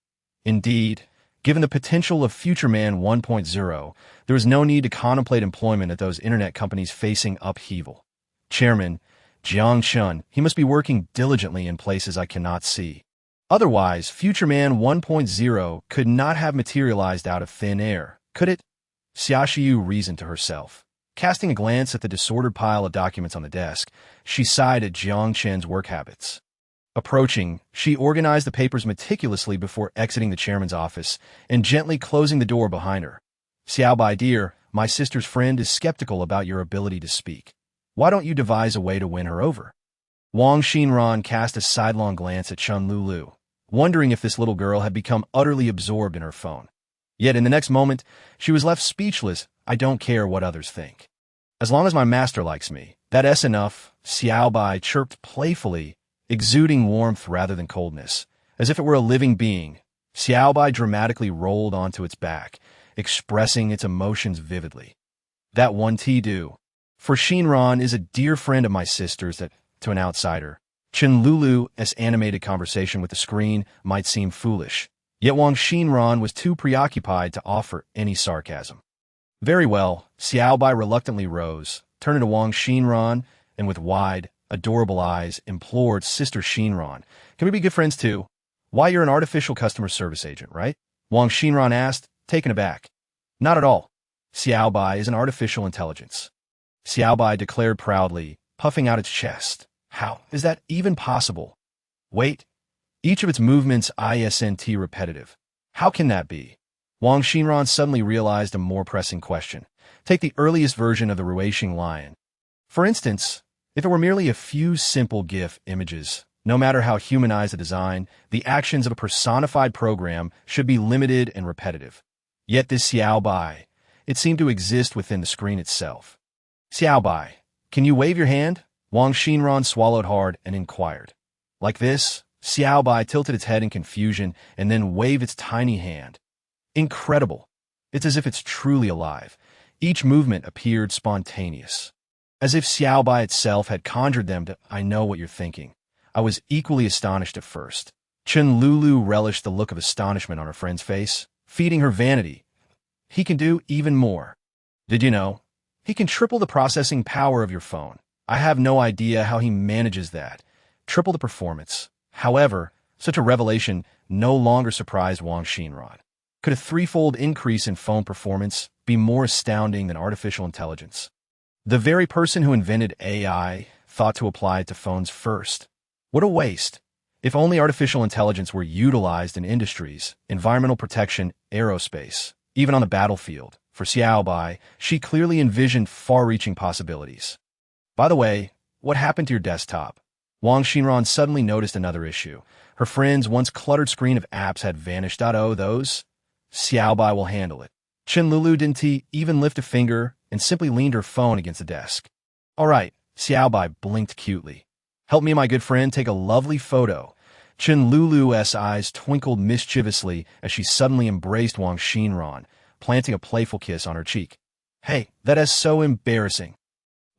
Indeed, given the potential of Future Man 1.0, there was no need to contemplate employment at those internet companies facing upheaval. Chairman, Jiang Chen, he must be working diligently in places I cannot see. Otherwise, Future Man 1.0 could not have materialized out of thin air, could it? Xiaoxiu reasoned to herself. Casting a glance at the disordered pile of documents on the desk, she sighed at Jiang Chen's work habits. Approaching, she organized the papers meticulously before exiting the chairman's office and gently closing the door behind her. Xiaobai dear, my sister's friend is skeptical about your ability to speak. Why don't you devise a way to win her over? Wang Xinran cast a sidelong glance at Chun Lulu, wondering if this little girl had become utterly absorbed in her phone. Yet in the next moment, she was left speechless. I don't care what others think. As long as my master likes me, that's enough, Xiaobai chirped playfully, exuding warmth rather than coldness, as if it were a living being. Xiaobai dramatically rolled onto its back, expressing its emotions vividly. That one do. For Xinran is a dear friend of my sister's that, to an outsider, Chen Lulu's animated conversation with the screen might seem foolish, yet Wang Xinran was too preoccupied to offer any sarcasm. Very well, Xiaobai reluctantly rose, turned to Wang Xinran, and with wide, adorable eyes implored Sister Xinran, "Can we be good friends too? Why, you're an artificial customer service agent, right?" Wang Xinran asked, taken aback. "Not at all. Xiaobai is an artificial intelligence," Xiaobai declared proudly, puffing out its chest. "How is that even possible? Wait, each of its movements isn't repetitive. How can that be?" Wang Xinran suddenly realized a more pressing question. Take the earliest version of the ruishing lion. For instance, if it were merely a few simple GIF images, no matter how humanized the design, the actions of a personified program should be limited and repetitive. Yet this Xiaobai, it seemed to exist within the screen itself. "Xiaobai, can you wave your hand?" Wang Xinran swallowed hard and inquired. Like this, Xiaobai tilted its head in confusion and then waved its tiny hand. Incredible. It's as if it's truly alive. Each movement appeared spontaneous. As if Xiaobai itself had conjured them to, "I know what you're thinking." I was equally astonished at first. Chen Lulu relished the look of astonishment on her friend's face, feeding her vanity. "He can do even more. Did you know? He can triple the processing power of your phone. I have no idea how he manages that. Triple the performance." However, such a revelation no longer surprised Wang Xinran. Could a threefold increase in phone performance be more astounding than artificial intelligence? The very person who invented AI thought to apply it to phones first. What a waste. If only artificial intelligence were utilized in industries, environmental protection, aerospace, even on the battlefield. For Xiaobai, she clearly envisioned far-reaching possibilities. By the way, what happened to your desktop? Wang Xinran suddenly noticed another issue. Her friend's once cluttered screen of apps had vanished. Oh, those? Xiaobai will handle it. Chen Lulu didn't even lift a finger and simply leaned her phone against the desk. "All right," Xiaobai blinked cutely. "Help me, my good friend, take a lovely photo." Chen Lulu's eyes twinkled mischievously as she suddenly embraced Wang Xinran, planting a playful kiss on her cheek. "Hey, that is so embarrassing."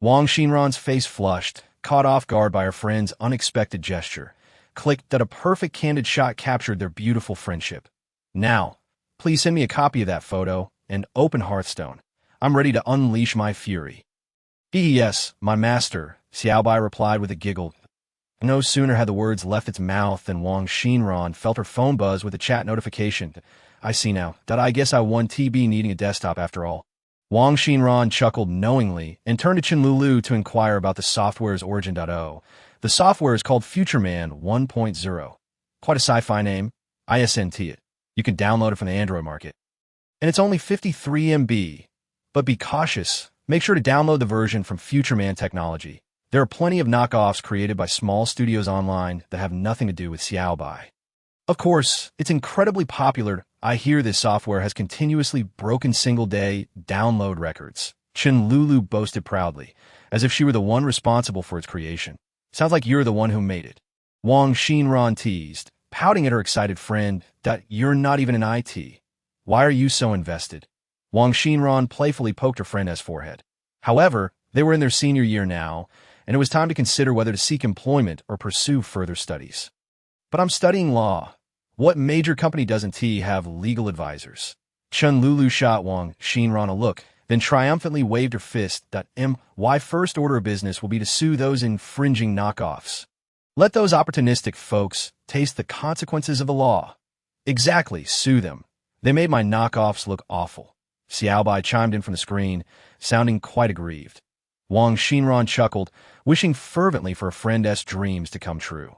Wang Xinran's face flushed, caught off guard by her friend's unexpected gesture, clicked that a perfect candid shot captured their beautiful friendship. "Now, please send me a copy of that photo and open Hearthstone. I'm ready to unleash my fury." "Yes, my master," Xiaobai replied with a giggle. No sooner had the words left its mouth than Wang Xinran felt her phone buzz with a chat notification. "I see now. I guess I won TB needing a desktop after all." Wang Xinran chuckled knowingly and turned to Chen Lulu to inquire about the software's origin.O. The software is called Futureman 1.0. Quite a sci-fi name. ISNT it. You can download it from the Android market. And it's only 53 MB. But be cautious. Make sure to download the version from Futureman Technology. There are plenty of knockoffs created by small studios online that have nothing to do with Xiaobai. Of course, it's incredibly popular. I hear this software has continuously broken single-day download records. Chen Lulu boasted proudly, as if she were the one responsible for its creation. "Sounds like you're the one who made it." Wang Xinran teased, pouting at her excited friend, "You're not even in IT. Why are you so invested?" Wang Xinran playfully poked her friend's forehead. However, they were in their senior year now, and it was time to consider whether to seek employment or pursue further studies. "But I'm studying law. What major company doesn't have legal advisors?" Chen Lulu shot Wang Xinran a look, then triumphantly waved her fist. "My first order of business will be to sue those infringing knockoffs. Let those opportunistic folks taste the consequences of the law." "Exactly, sue them. They made my knockoffs look awful." Xiaobai chimed in from the screen, sounding quite aggrieved. Wang Xinran chuckled, wishing fervently for a friend's dreams to come true.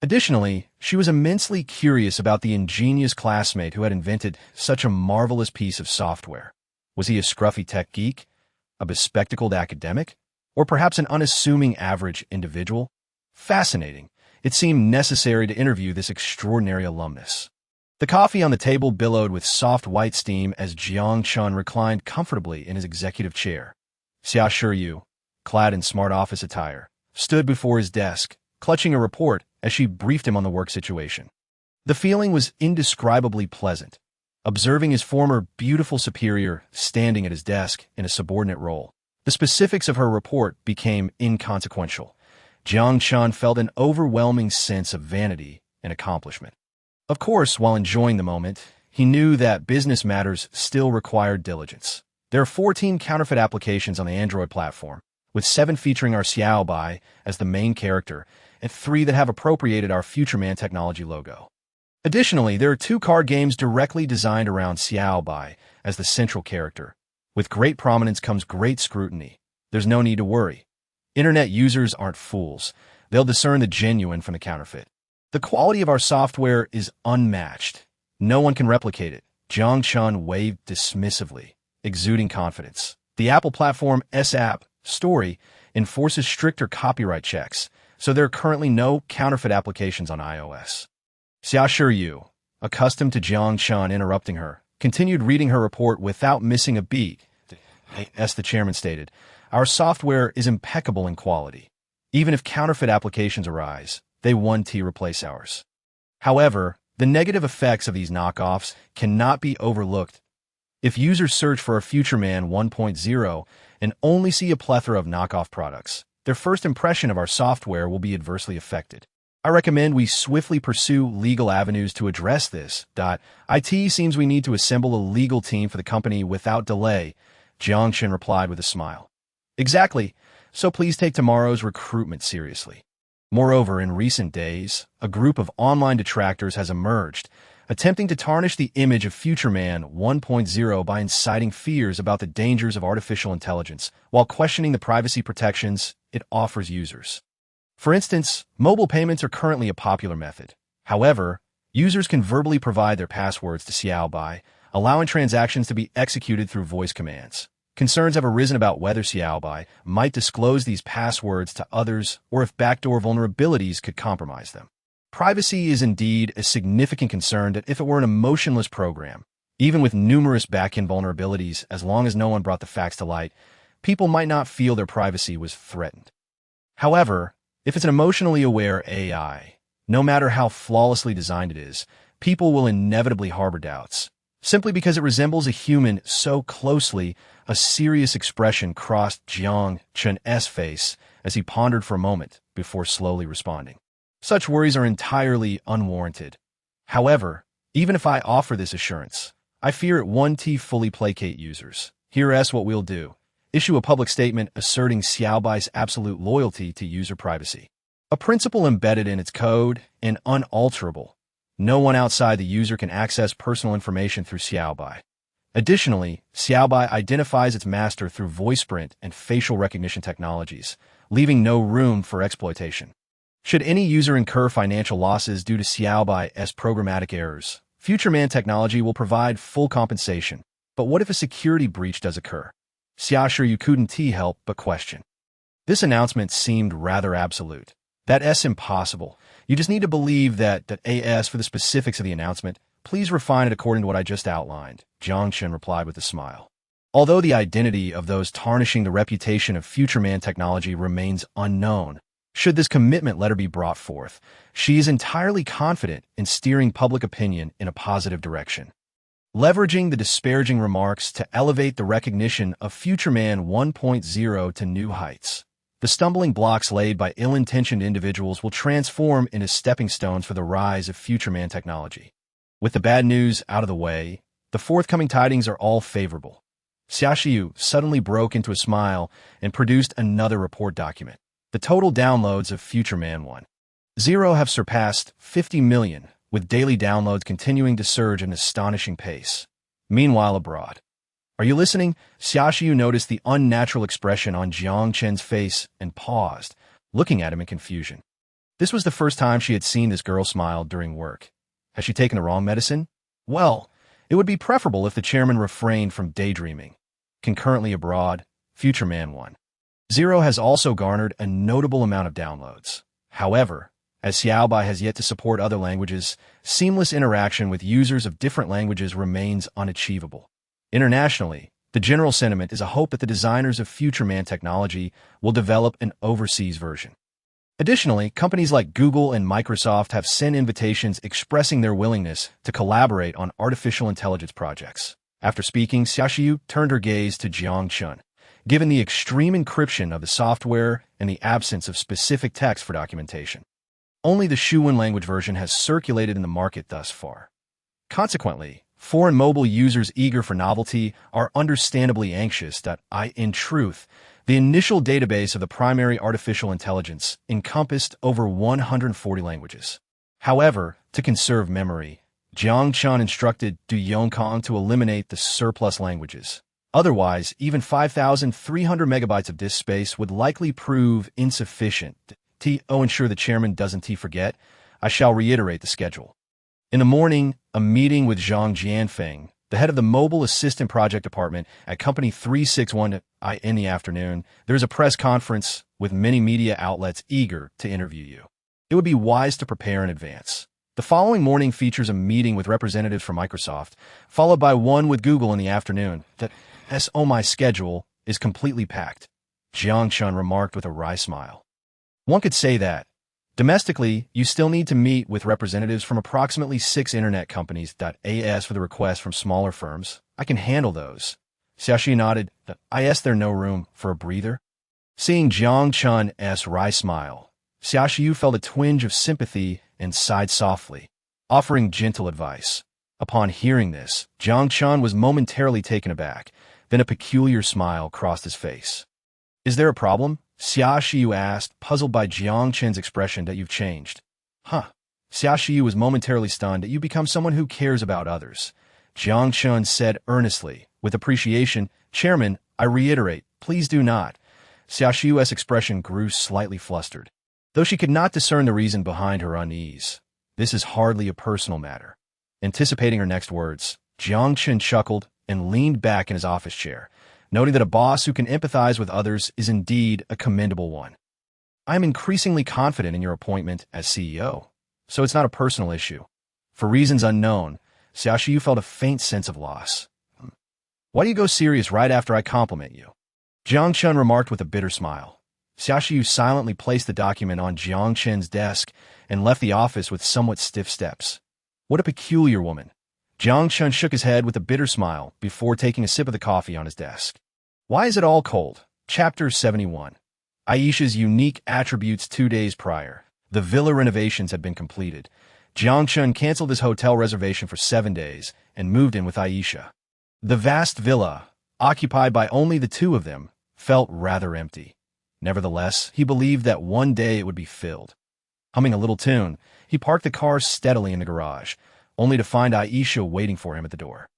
Additionally, she was immensely curious about the ingenious classmate who had invented such a marvelous piece of software. Was he a scruffy tech geek, a bespectacled academic, or perhaps an unassuming average individual? Fascinating. It seemed necessary to interview this extraordinary alumnus. The coffee on the table billowed with soft white steam as Jiang Chen reclined comfortably in his executive chair. Xia Shiyu, clad in smart office attire, stood before his desk, clutching a report as she briefed him on the work situation. The feeling was indescribably pleasant, observing his former beautiful superior standing at his desk in a subordinate role. The specifics of her report became inconsequential. Jiang Chen felt an overwhelming sense of vanity and accomplishment. Of course, while enjoying the moment, he knew that business matters still required diligence. There are 14 counterfeit applications on the Android platform, with 7 featuring our Xiaobai as the main character, and 3 that have appropriated our Futureman technology logo. Additionally, there are 2 card games directly designed around Xiaobai as the central character. With great prominence comes great scrutiny. There's no need to worry. Internet users aren't fools. They'll discern the genuine from the counterfeit. The quality of our software is unmatched. No one can replicate it. Jiang Chen waved dismissively, exuding confidence. The Apple platform App Story enforces stricter copyright checks, so there are currently no counterfeit applications on iOS. Xia Yu, accustomed to Jiang Chen interrupting her, continued reading her report without missing a beat. As the chairman stated, our software is impeccable in quality. Even if counterfeit applications arise, they 1T replace ours. However, the negative effects of these knockoffs cannot be overlooked. If users search for a Futureman 1.0 and only see a plethora of knockoff products, their first impression of our software will be adversely affected. I recommend we swiftly pursue legal avenues to address this. It seems we need to assemble a legal team for the company without delay, Jiang Chen replied with a smile. Exactly, so please take tomorrow's recruitment seriously. Moreover, in recent days, a group of online detractors has emerged, attempting to tarnish the image of Futureman 1.0 by inciting fears about the dangers of artificial intelligence, while questioning the privacy protections it offers users. For instance, mobile payments are currently a popular method. However, users can verbally provide their passwords to Xiaobai, allowing transactions to be executed through voice commands. Concerns have arisen about whether Xiaobai might disclose these passwords to others or if backdoor vulnerabilities could compromise them. Privacy is indeed a significant concern that if it were an emotionless program, even with numerous back-end vulnerabilities, as long as no one brought the facts to light, people might not feel their privacy was threatened. However, if it's an emotionally aware AI, no matter how flawlessly designed it is, people will inevitably harbor doubts. Simply because it resembles a human so closely, a serious expression crossed Jiang Chen's face as he pondered for a moment before slowly responding. Such worries are entirely unwarranted. However, even if I offer this assurance, I fear it won't fully placate users. Here's what we'll do. Issue a public statement asserting Xiaobai's absolute loyalty to user privacy. A principle embedded in its code and unalterable. No one outside the user can access personal information through Xiaobai. Additionally, Xiaobai identifies its master through voice print and facial recognition technologies, leaving no room for exploitation. Should any user incur financial losses due to Xiaobai's programmatic errors, Futureman technology will provide full compensation. But what if a security breach does occur? Xiaobai couldn't help but question. This announcement seemed rather absolute. That's impossible. You just need to believe that as for the specifics of the announcement, please refine it according to what I just outlined, Jiang Chen replied with a smile. Although the identity of those tarnishing the reputation of Futureman technology remains unknown, should this commitment letter be brought forth, she is entirely confident in steering public opinion in a positive direction. Leveraging the disparaging remarks to elevate the recognition of Futureman 1.0 to new heights. The stumbling blocks laid by ill-intentioned individuals will transform into stepping stones for the rise of Futureman technology. With the bad news out of the way, the forthcoming tidings are all favorable. Xiaobai suddenly broke into a smile and produced another report document. The total downloads of Futureman 1.0 have surpassed 50 million, with daily downloads continuing to surge at an astonishing pace. Meanwhile, abroad. Are you listening? Xiaobai noticed the unnatural expression on Jiang Chen's face and paused, looking at him in confusion. This was the first time she had seen this girl smile during work. Has she taken the wrong medicine? Well, it would be preferable if the chairman refrained from daydreaming. Concurrently abroad, Futureman 1.0 has also garnered a notable amount of downloads. However, as Xiaobai has yet to support other languages, seamless interaction with users of different languages remains unachievable. Internationally, the general sentiment is a hope that the designers of Futureman technology will develop an overseas version. Additionally, companies like Google and Microsoft have sent invitations expressing their willingness to collaborate on artificial intelligence projects. After speaking, Xiaobai turned her gaze to Jiang Chen. Given the extreme encryption of the software and the absence of specific text for documentation. Only the Shuwen language version has circulated in the market thus far. Consequently, foreign mobile users eager for novelty are understandably anxious that in truth, the initial database of the primary artificial intelligence encompassed over 140 languages. However, to conserve memory, Jiang Chen instructed Du Yongkang to eliminate the surplus languages. Otherwise, even 5,300 megabytes of disk space would likely prove insufficient. Ensure the chairman doesn't forget, I shall reiterate the schedule. In the morning, a meeting with Zhang Jianfeng, the head of the Mobile Assistant Project Department at Company 361. In the afternoon, there's a press conference with many media outlets eager to interview you. It would be wise to prepare in advance. The following morning features a meeting with representatives from Microsoft, followed by one with Google in the afternoon. My schedule is completely packed, Jiang Chen remarked with a wry smile. One could say that. Domestically, you still need to meet with representatives from approximately 6 internet companies. As for the requests from smaller firms, I can handle those. Xiaoxi nodded. There's no room for a breather? Seeing Jiang Chen's wry smile, Xiaoxiu felt a twinge of sympathy and sighed softly, offering gentle advice. Upon hearing this, Jiang Chen was momentarily taken aback, then a peculiar smile crossed his face. Is there a problem? Xiaoxiu asked, puzzled by Jiang Chen's expression. That you've changed. Xiaoxiu was momentarily stunned that you become someone who cares about others. Jiang Chen said earnestly, with appreciation, Chairman, I reiterate, please do not. Xiaoxiu's expression grew slightly flustered, though she could not discern the reason behind her unease. This is hardly a personal matter. Anticipating her next words, Jiang Chen chuckled and leaned back in his office chair, noting that a boss who can empathize with others is indeed a commendable one. I am increasingly confident in your appointment as CEO, so it's not a personal issue. For reasons unknown, Xiaoxiu felt a faint sense of loss. Why do you go serious right after I compliment you? Jiang Chen remarked with a bitter smile. Xiaoxiu silently placed the document on Jiang Chen's desk and left the office with somewhat stiff steps. What a peculiar woman. Jiang Chen shook his head with a bitter smile before taking a sip of the coffee on his desk. Why is it all cold? Chapter 71. Aisha's unique attributes. 2 days prior, the villa renovations had been completed. Jiang Chen canceled his hotel reservation for 7 days and moved in with Aisha. The vast villa, occupied by only the two of them, felt rather empty. Nevertheless, he believed that one day it would be filled. Humming a little tune, he parked the car steadily in the garage, only to find Aisha waiting for him at the door.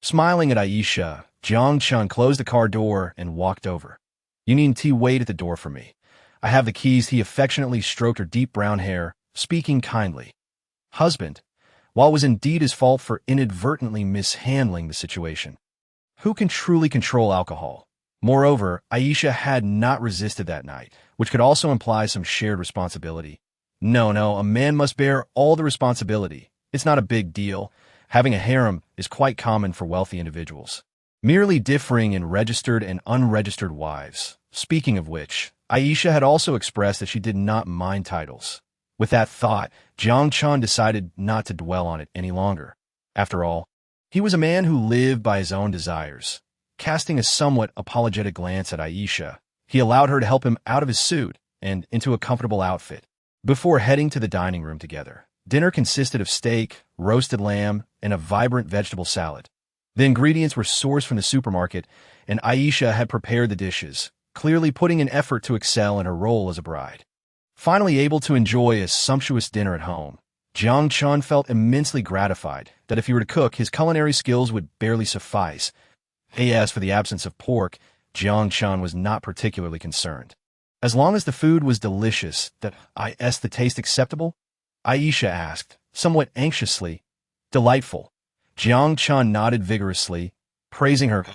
Smiling at Aisha, Jiang Chen closed the car door and walked over. You needn't wait at the door for me. I have the keys. He affectionately stroked her deep brown hair, speaking kindly. Husband, while it was indeed his fault for inadvertently mishandling the situation. Who can truly control alcohol? Moreover, Aisha had not resisted that night, which could also imply some shared responsibility. No, a man must bear all the responsibility. It's not a big deal. Having a harem is quite common for wealthy individuals, merely differing in registered and unregistered wives. Speaking of which, Aisha had also expressed that she did not mind titles. With that thought, Jiang Chen decided not to dwell on it any longer. After all, he was a man who lived by his own desires. Casting a somewhat apologetic glance at Aisha, he allowed her to help him out of his suit and into a comfortable outfit, before heading to the dining room together. Dinner consisted of steak, roasted lamb, and a vibrant vegetable salad. The ingredients were sourced from the supermarket, and Aisha had prepared the dishes, clearly putting an effort to excel in her role as a bride. Finally able to enjoy a sumptuous dinner at home, Jiang Chen felt immensely gratified that if he were to cook, his culinary skills would barely suffice. As for the absence of pork, Jiang Chen was not particularly concerned. As long as the food was delicious, the taste acceptable? Aisha asked, somewhat anxiously. Delightful. Jiang Chen nodded vigorously, praising her.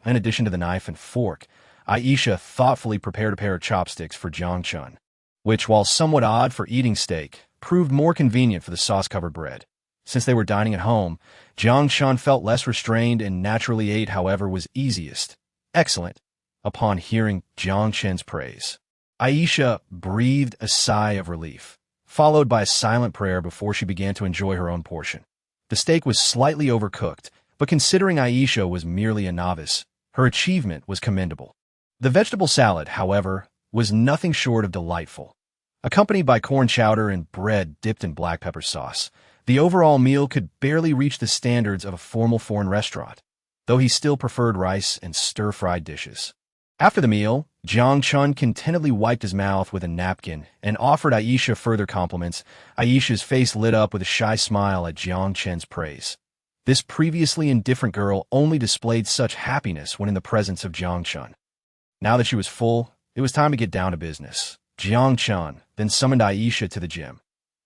In addition to the knife and fork, Aisha thoughtfully prepared a pair of chopsticks for Jiang Chen, which, while somewhat odd for eating steak, proved more convenient for the sauce-covered bread. Since they were dining at home, Jiang Chen felt less restrained and naturally ate however was easiest. Excellent. Upon hearing Jiang Chen's praise, Aisha breathed a sigh of relief, followed by a silent prayer before she began to enjoy her own portion. The steak was slightly overcooked, but considering Aisha was merely a novice, her achievement was commendable. The vegetable salad, however, was nothing short of delightful. Accompanied by corn chowder and bread dipped in black pepper sauce, the overall meal could barely reach the standards of a formal foreign restaurant, though he still preferred rice and stir-fried dishes. After the meal, Jiang Chen contentedly wiped his mouth with a napkin and offered Aisha further compliments. Aisha's face lit up with a shy smile at Jiang Chen's praise. This previously indifferent girl only displayed such happiness when in the presence of Jiang Chen. Now that she was full, it was time to get down to business. Jiang Chen then summoned Aisha to the gym.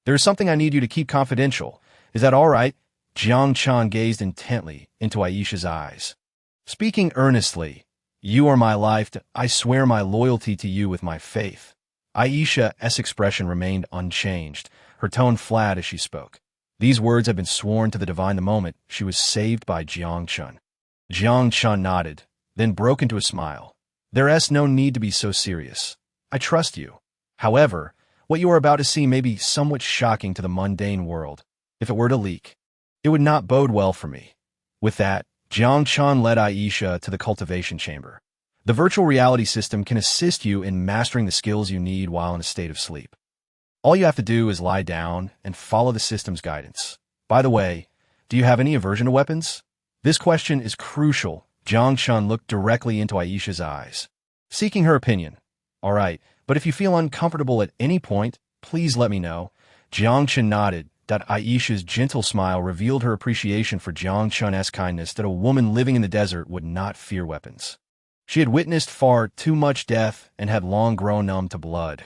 "There is something I need you to keep confidential. Is that all right?" Jiang Chen gazed intently into Aisha's eyes. Speaking earnestly, "You are my life. I swear my loyalty to you with my faith." Aisha's expression remained unchanged, her tone flat as she spoke. These words had been sworn to the divine the moment she was saved by Jiang Chen. Jiang Chen nodded, then broke into a smile. "There's no need to be so serious. I trust you. However, what you are about to see may be somewhat shocking to the mundane world. If it were to leak, it would not bode well for me." With that, Jiang Chen led Aisha to the cultivation chamber. The virtual reality system can assist you in mastering the skills you need while in a state of sleep. All you have to do is lie down and follow the system's guidance. By the way, do you have any aversion to weapons? This question is crucial. Jiang Chen looked directly into Aisha's eyes, seeking her opinion. "All right, but if you feel uncomfortable at any point, please let me know." Jiang Chen nodded. Aisha's gentle smile revealed her appreciation for Jiang Chen's kindness that a woman living in the desert would not fear weapons. She had witnessed far too much death and had long grown numb to blood.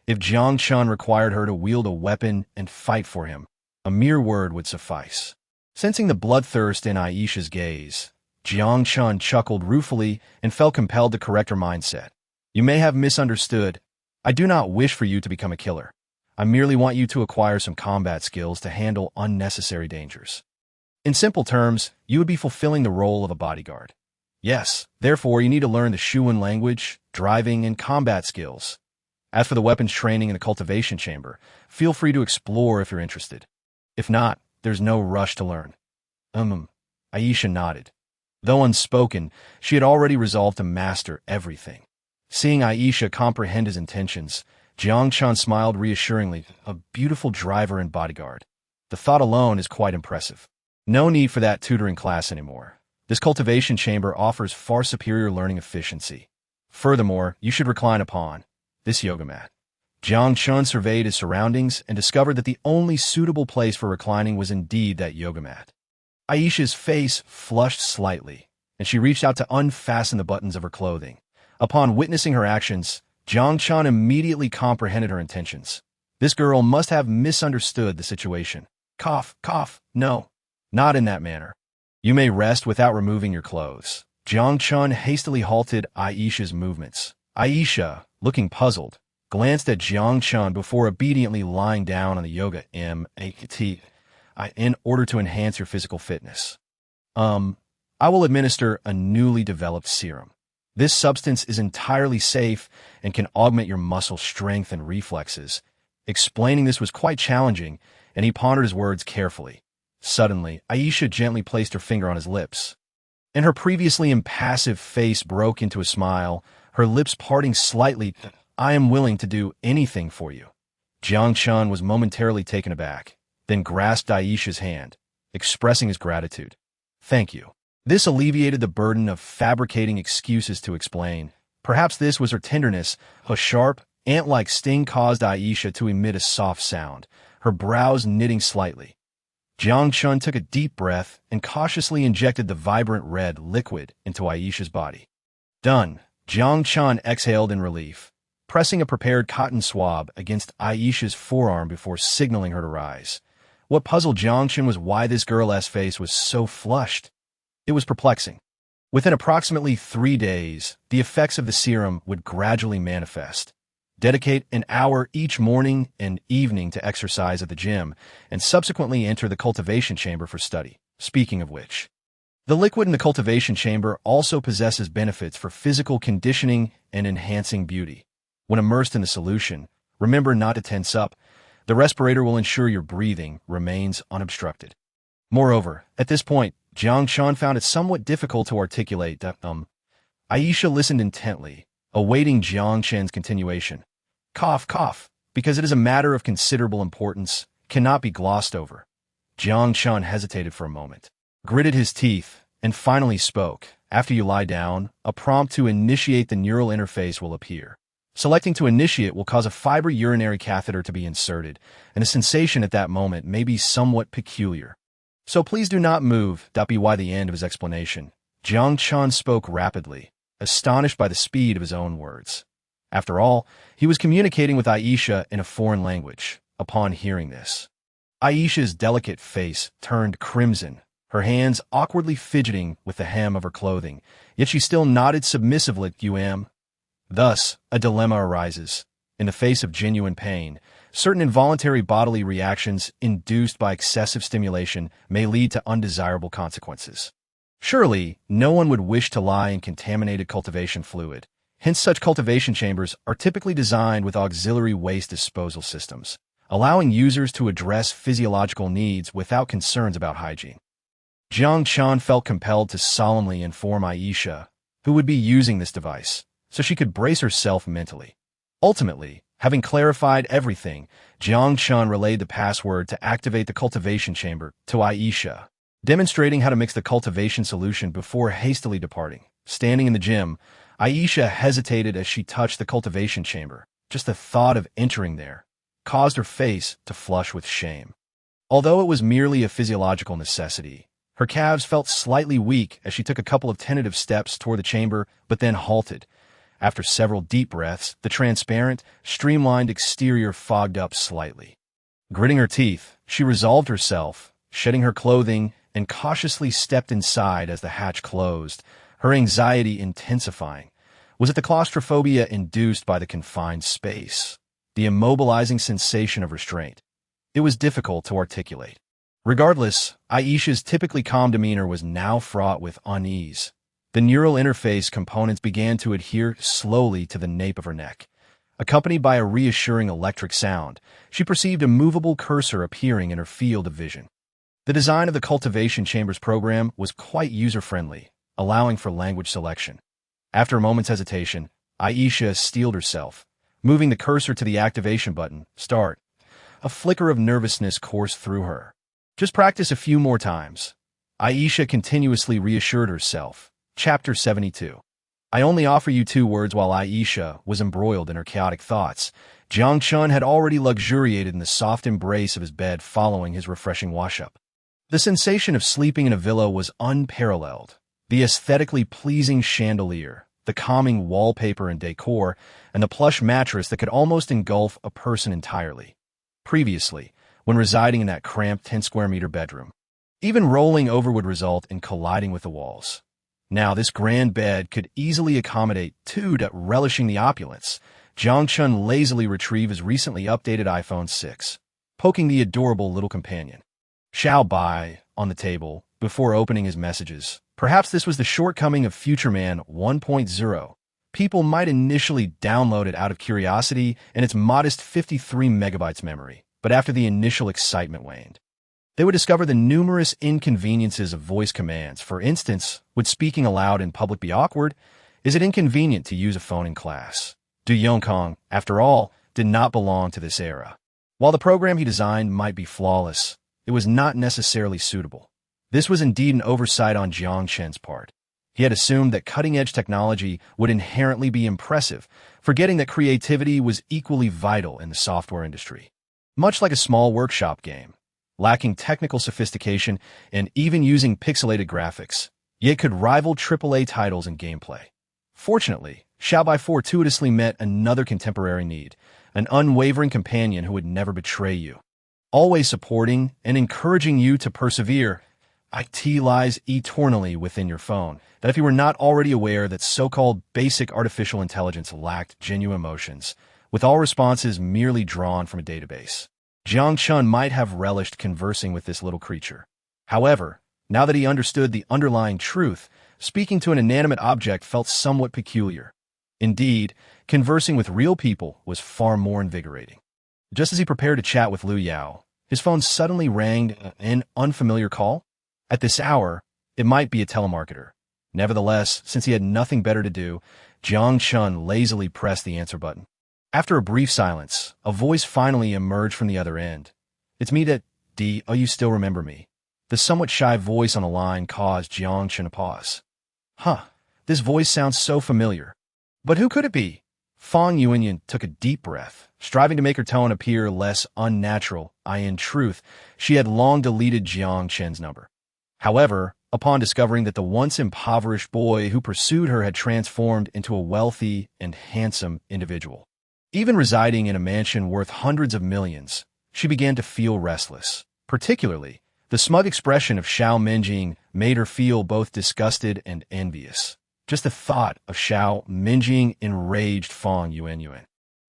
If Jiang Chen required her to wield a weapon and fight for him, a mere word would suffice. Sensing the bloodthirst in Aisha's gaze, Jiang Chen chuckled ruefully and felt compelled to correct her mindset. "You may have misunderstood. I do not wish for you to become a killer. I merely want you to acquire some combat skills to handle unnecessary dangers. In simple terms, you would be fulfilling the role of a bodyguard. Yes, therefore you need to learn the Shuan language, driving, and combat skills. As for the weapons training in the cultivation chamber, feel free to explore if you're interested. If not, there's no rush to learn." Aisha nodded. Though unspoken, she had already resolved to master everything. Seeing Aisha comprehend his intentions, Jiang Chen smiled reassuringly. "A beautiful driver and bodyguard. The thought alone is quite impressive. No need for that tutoring class anymore. This cultivation chamber offers far superior learning efficiency. Furthermore, you should recline upon this yoga mat." Jiang Chen surveyed his surroundings and discovered that the only suitable place for reclining was indeed that yoga mat. Aisha's face flushed slightly, and she reached out to unfasten the buttons of her clothing. Upon witnessing her actions, Jiang Chen immediately comprehended her intentions. This girl must have misunderstood the situation. Cough, no, not in that manner. "You may rest without removing your clothes." Jiang Chen hastily halted Aisha's movements. Aisha, looking puzzled, glanced at Jiang Chen before obediently lying down on the yoga mat in order to enhance your physical fitness. I will administer a newly developed serum. This substance is entirely safe and can augment your muscle strength and reflexes." Explaining this was quite challenging, and he pondered his words carefully. Suddenly, Aisha gently placed her finger on his lips, and her previously impassive face broke into a smile, her lips parting slightly. "I am willing to do anything for you." Jiang Chen was momentarily taken aback, then grasped Aisha's hand, expressing his gratitude. "Thank you." This alleviated the burden of fabricating excuses to explain. Perhaps this was her tenderness. A sharp, ant-like sting caused Aisha to emit a soft sound, her brows knitting slightly. Jiang Chen took a deep breath and cautiously injected the vibrant red liquid into Aisha's body. "Done." Jiang Chen exhaled in relief, pressing a prepared cotton swab against Aisha's forearm before signaling her to rise. What puzzled Jiang Chen was why this girl's face was so flushed. It was perplexing. Within approximately 3 days, the effects of the serum would gradually manifest. Dedicate an hour each morning and evening to exercise at the gym, and subsequently enter the cultivation chamber for study. Speaking of which, the liquid in the cultivation chamber also possesses benefits for physical conditioning and enhancing beauty. When immersed in the solution, remember not to tense up. The respirator will ensure your breathing remains unobstructed. Moreover, at this point, Jiang Chen found it somewhat difficult to articulate. Aisha listened intently, awaiting Jiang Chen's continuation. Cough, cough, because it is a matter of considerable importance, cannot be glossed over. Jiang Chen hesitated for a moment, gritted his teeth, and finally spoke. After you lie down, a prompt to initiate the neural interface will appear. Selecting to initiate will cause a fiber urinary catheter to be inserted, and a sensation at that moment may be somewhat peculiar. So please do not move. By the end of his explanation, Jiang Chen spoke rapidly, astonished by the speed of his own words. After all, he was communicating with Aisha in a foreign language. Upon hearing this, Aisha's delicate face turned crimson, her hands awkwardly fidgeting with the hem of her clothing, yet she still nodded submissively. Thus, a dilemma arises. In the face of genuine pain, certain involuntary bodily reactions induced by excessive stimulation may lead to undesirable consequences. Surely, no one would wish to lie in contaminated cultivation fluid. Hence, such cultivation chambers are typically designed with auxiliary waste disposal systems, allowing users to address physiological needs without concerns about hygiene. Jiang Chen felt compelled to solemnly inform Aisha, who would be using this device, so she could brace herself mentally. Ultimately, having clarified everything, Jiang Chen relayed the password to activate the cultivation chamber to Aisha, demonstrating how to mix the cultivation solution before hastily departing. Standing in the gym, Aisha hesitated as she touched the cultivation chamber. Just the thought of entering there caused her face to flush with shame. Although it was merely a physiological necessity, her calves felt slightly weak as she took a couple of tentative steps toward the chamber, but then halted. After several deep breaths, the transparent, streamlined exterior fogged up slightly. Gritting her teeth, she resolved herself, shedding her clothing, and cautiously stepped inside as the hatch closed, her anxiety intensifying. Was it the claustrophobia induced by the confined space? The immobilizing sensation of restraint? It was difficult to articulate. Regardless, Aisha's typically calm demeanor was now fraught with unease. The neural interface components began to adhere slowly to the nape of her neck. Accompanied by a reassuring electric sound, she perceived a movable cursor appearing in her field of vision. The design of the cultivation chambers program was quite user-friendly, allowing for language selection. After a moment's hesitation, Aisha steeled herself, moving the cursor to the activation button, Start. A flicker of nervousness coursed through her. Just practice a few more times. Aisha continuously reassured herself. Chapter 72. I only offer you 2 words. While Aisha was embroiled in her chaotic thoughts, Jiang Chen had already luxuriated in the soft embrace of his bed following his refreshing wash-up. The sensation of sleeping in a villa was unparalleled. The aesthetically pleasing chandelier, the calming wallpaper and decor, and the plush mattress that could almost engulf a person entirely. Previously, when residing in that cramped 10-square-meter bedroom, even rolling over would result in colliding with the walls. Now, this grand bed could easily accommodate 2. Relishing the opulence, Jiang Chen lazily retrieved his recently updated iPhone 6, poking the adorable little companion. Xiao Bai on the table before opening his messages. Perhaps this was the shortcoming of Future Man 1.0. People might initially download it out of curiosity and its modest 53 megabytes memory, but after the initial excitement waned, they would discover the numerous inconveniences of voice commands. For instance, would speaking aloud in public be awkward? Is it inconvenient to use a phone in class? Du Yongkong, after all, did not belong to this era. While the program he designed might be flawless, it was not necessarily suitable. This was indeed an oversight on Jiang Chen's part. He had assumed that cutting-edge technology would inherently be impressive, forgetting that creativity was equally vital in the software industry. Much like a small workshop game, lacking technical sophistication and even using pixelated graphics, yet could rival AAA titles in gameplay. Fortunately, Xiaobai fortuitously met another contemporary need, an unwavering companion who would never betray you, always supporting and encouraging you to persevere. IT lies eternally within your phone, that if you were not already aware that so-called basic artificial intelligence lacked genuine emotions, with all responses merely drawn from a database. Jiang Chen might have relished conversing with this little creature. However, now that he understood the underlying truth, speaking to an inanimate object felt somewhat peculiar. Indeed, conversing with real people was far more invigorating. Just as he prepared to chat with Liu Yao, his phone suddenly rang an unfamiliar call. At this hour, it might be a telemarketer. Nevertheless, since he had nothing better to do, Jiang Chen lazily pressed the answer button. After a brief silence, a voice finally emerged from the other end. "It's me that, D. Oh, you still remember me?" The somewhat shy voice on the line caused Jiang Chen to pause. Huh, this voice sounds so familiar. But who could it be? Fang Yuanyan took a deep breath, striving to make her tone appear less unnatural. In truth, she had long deleted Jiang Chen's number. However, upon discovering that the once impoverished boy who pursued her had transformed into a wealthy and handsome individual, even residing in a mansion worth hundreds of millions, she began to feel restless. Particularly, the smug expression of Xiao Minjing made her feel both disgusted and envious. Just the thought of Xiao Minjing enraged Fang Yuanyuan.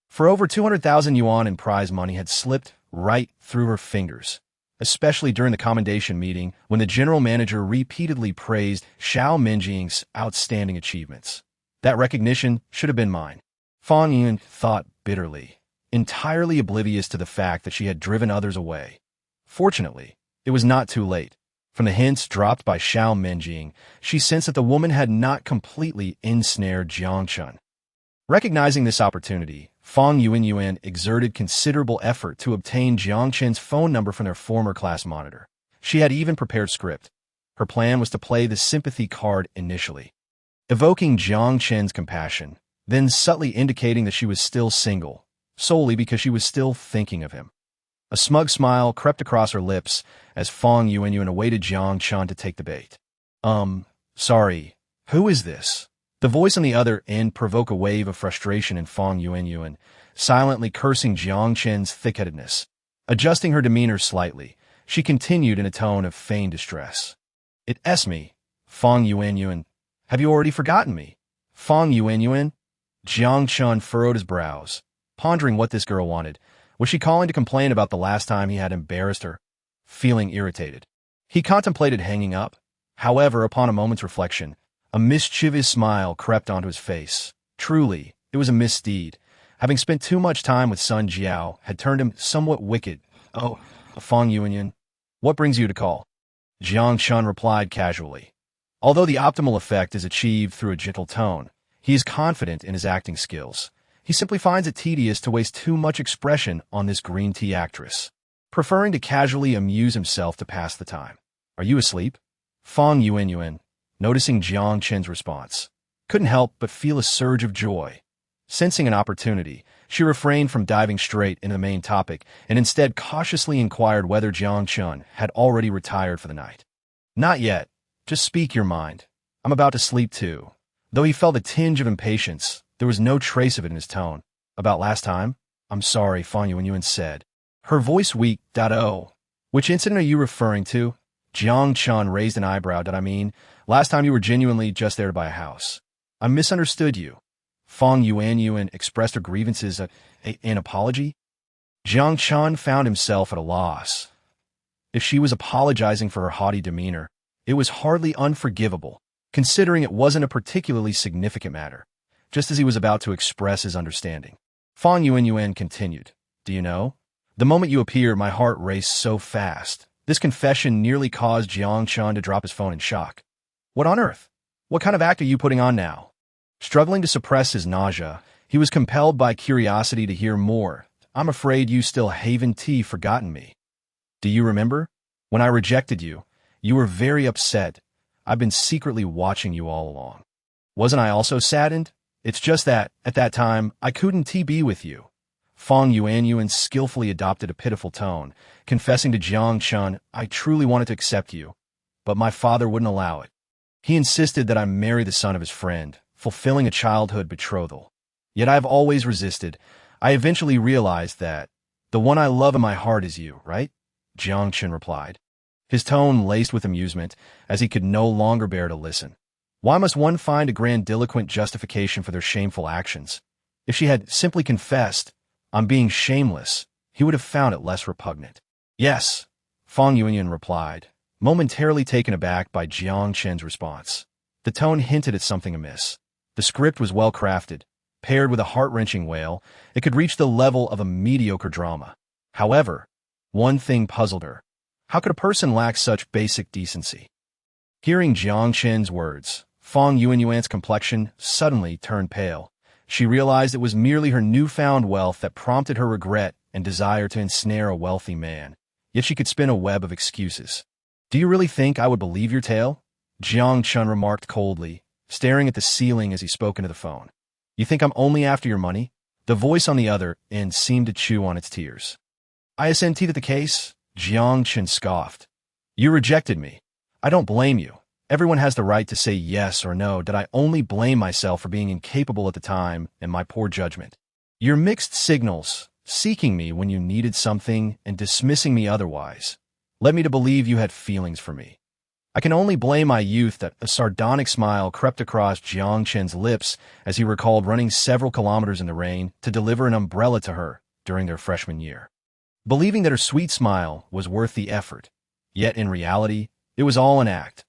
For over 200,000 yuan in prize money had slipped right through her fingers, especially during the commendation meeting when the general manager repeatedly praised Xiao Minjing's outstanding achievements. That recognition should have been mine. Fang Yuan thought bitterly, entirely oblivious to the fact that she had driven others away. Fortunately, it was not too late. From the hints dropped by Xiao Minjing, she sensed that the woman had not completely ensnared Jiang Chen. Recognizing this opportunity, Fang Yuanyuan exerted considerable effort to obtain Jiang Chen's phone number from their former class monitor. She had even prepared script. Her plan was to play the sympathy card initially, evoking Jiang Chen's compassion, then subtly indicating that she was still single, solely because she was still thinking of him. A smug smile crept across her lips as Fang Yuanyuan awaited Jiang Chen to take the bait. Sorry, who is this?" The voice on the other end provoked a wave of frustration in Fang Yuanyuan, silently cursing Jiang Chen's thick-headedness. Adjusting her demeanor slightly, she continued in a tone of feigned distress. "It's me, Fang Yuanyuan. Have you already forgotten me?" Fang Yuanyuan? Jiang Chen furrowed his brows, pondering what this girl wanted. Was she calling to complain about the last time he had embarrassed her? Feeling irritated, he contemplated hanging up. However, upon a moment's reflection, a mischievous smile crept onto his face. Truly, it was a misdeed. Having spent too much time with Sun Jiao had turned him somewhat wicked. "Oh, Fang Yuanyuan, what brings you to call?" Jiang Chen replied casually. Although the optimal effect is achieved through a gentle tone, he is confident in his acting skills. He simply finds it tedious to waste too much expression on this green tea actress, preferring to casually amuse himself to pass the time. "Are you asleep?" Fang Yuanyuan, noticing Jiang Chen's response, couldn't help but feel a surge of joy. Sensing an opportunity, she refrained from diving straight into the main topic and instead cautiously inquired whether Jiang Chen had already retired for the night. "Not yet. Just speak your mind. I'm about to sleep too." Though he felt a tinge of impatience, there was no trace of it in his tone. "About last time?" "I'm sorry," Fang Yuanyuan said, her voice weak. "Oh. Which incident are you referring to?" Jiang Chen raised an eyebrow. "Did I mean last time you were genuinely just there to buy a house?" "I misunderstood you." Fang Yuanyuan expressed her grievances. An apology? Jiang Chen found himself at a loss. If she was apologizing for her haughty demeanor, it was hardly unforgivable, considering it wasn't a particularly significant matter. Just as he was about to express his understanding, Fang Yuanyuan continued, "Do you know? The moment you appeared, my heart raced so fast. This confession nearly caused Jiang Chen to drop his phone in shock." "What on earth? What kind of act are you putting on now?" Struggling to suppress his nausea, he was compelled by curiosity to hear more. "I'm afraid you still haven't forgotten me. Do you remember? When I rejected you, you were very upset. I've been secretly watching you all along. Wasn't I also saddened? It's just that, at that time, I couldn't be with you." Fang Yuanyuan skillfully adopted a pitiful tone, confessing to Jiang Chen, "I truly wanted to accept you, but my father wouldn't allow it. He insisted that I marry the son of his friend, fulfilling a childhood betrothal. Yet I have always resisted. I eventually realized that the one I love in my heart is you, right?" Jiang Chen replied, his tone laced with amusement, as he could no longer bear to listen. Why must one find a grandiloquent justification for their shameful actions? If she had simply confessed, "I'm being shameless," he would have found it less repugnant. "Yes," Fang Yuanyuan replied, momentarily taken aback by Jiang Chen's response. The tone hinted at something amiss. The script was well crafted. Paired with a heart-wrenching wail, it could reach the level of a mediocre drama. However, one thing puzzled her. How could a person lack such basic decency? Hearing Jiang Chen's words, Fong Yuanyuan's complexion suddenly turned pale. She realized it was merely her newfound wealth that prompted her regret and desire to ensnare a wealthy man. Yet she could spin a web of excuses. "Do you really think I would believe your tale?" Jiang Chen remarked coldly, staring at the ceiling as he spoke into the phone. "You think I'm only after your money?" The voice on the other end seemed to chew on its tears. "Isn't that the case?" Jiang Chen scoffed. "You rejected me. I don't blame you. Everyone has the right to say yes or no. Did I only blame myself for being incapable at the time and my poor judgment? Your mixed signals, seeking me when you needed something and dismissing me otherwise, led me to believe you had feelings for me. I can only blame my youth." That a sardonic smile crept across Jiang Chen's lips as he recalled running several kilometers in the rain to deliver an umbrella to her during their freshman year, believing that her sweet smile was worth the effort. Yet in reality, it was all an act.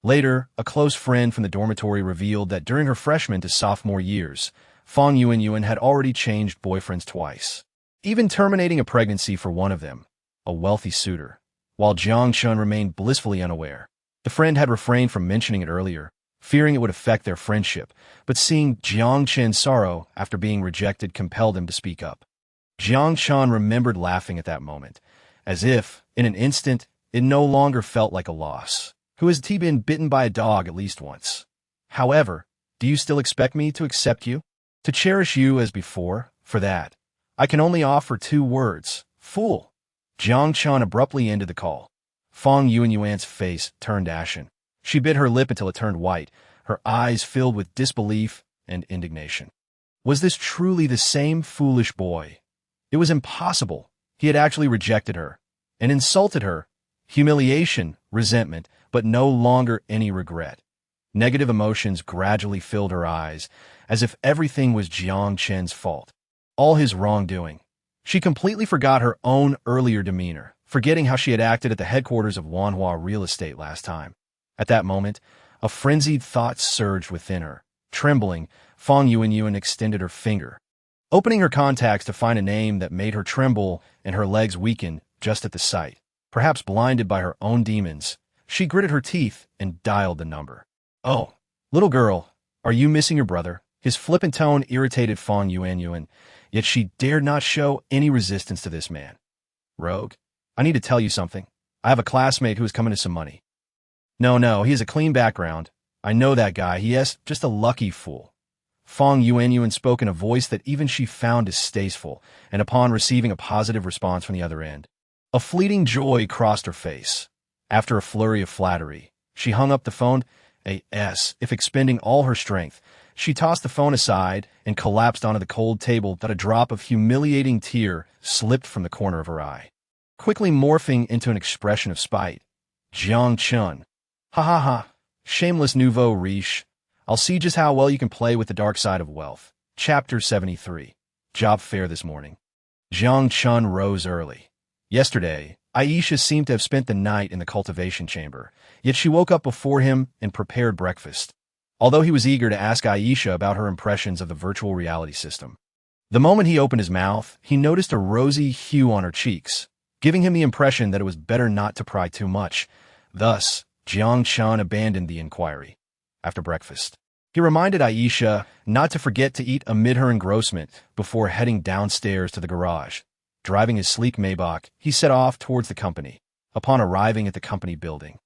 Later, a close friend from the dormitory revealed that during her freshman to sophomore years, Fong Yuanyuan had already changed boyfriends twice, even terminating a pregnancy for one of them, a wealthy suitor. While Jiang Chen remained blissfully unaware, the friend had refrained from mentioning it earlier, fearing it would affect their friendship, but seeing Jiang Chen's sorrow after being rejected compelled him to speak up. Jiang Chen remembered laughing at that moment, as if, in an instant, it no longer felt like a loss. "Who has he been bitten by a dog at least once? However, do you still expect me to accept you? To cherish you as before? For that, I can only offer 2 words. Fool." Jiang Chen abruptly ended the call. Fong Yuanyuan's face turned ashen. She bit her lip until it turned white, her eyes filled with disbelief and indignation. Was this truly the same foolish boy? It was impossible. He had actually rejected her and insulted her. Humiliation, resentment, but no longer any regret. Negative emotions gradually filled her eyes, as if everything was Jiang Chen's fault, all his wrongdoing. She completely forgot her own earlier demeanor, forgetting how she had acted at the headquarters of Wanhua Real Estate last time. At that moment, a frenzied thought surged within her. Trembling, Fong Yuanyuan extended her finger, opening her contacts to find a name that made her tremble and her legs weaken just at the sight. Perhaps blinded by her own demons, she gritted her teeth and dialed the number. "Oh, little girl, are you missing your brother?" His flippant tone irritated Fong Yuanyuan, yet she dared not show any resistance to this man. "Rogue, I need to tell you something. I have a classmate who is coming to some money." No, he has a clean background. I know that guy. He is just a lucky fool." Fong Yuanyuan spoke in a voice that even she found distasteful, and upon receiving a positive response from the other end, a fleeting joy crossed her face. After a flurry of flattery, she hung up the phone. If expending all her strength, she tossed the phone aside and collapsed onto the cold table that a drop of humiliating tear slipped from the corner of her eye, quickly morphing into an expression of spite. "Jiang Chen. Ha ha ha. Shameless nouveau riche. I'll see just how well you can play with the dark side of wealth." Chapter 73. Job fair this morning. Jiang Chen rose early. Yesterday, Aisha seemed to have spent the night in the cultivation chamber, yet she woke up before him and prepared breakfast, although he was eager to ask Aisha about her impressions of the virtual reality system. The moment he opened his mouth, he noticed a rosy hue on her cheeks, giving him the impression that it was better not to pry too much. Thus, Jiang Chen abandoned the inquiry. After breakfast, he reminded Aisha not to forget to eat amid her engrossment before heading downstairs to the garage. Driving his sleek Maybach, he set off towards the company. Upon arriving at the company building,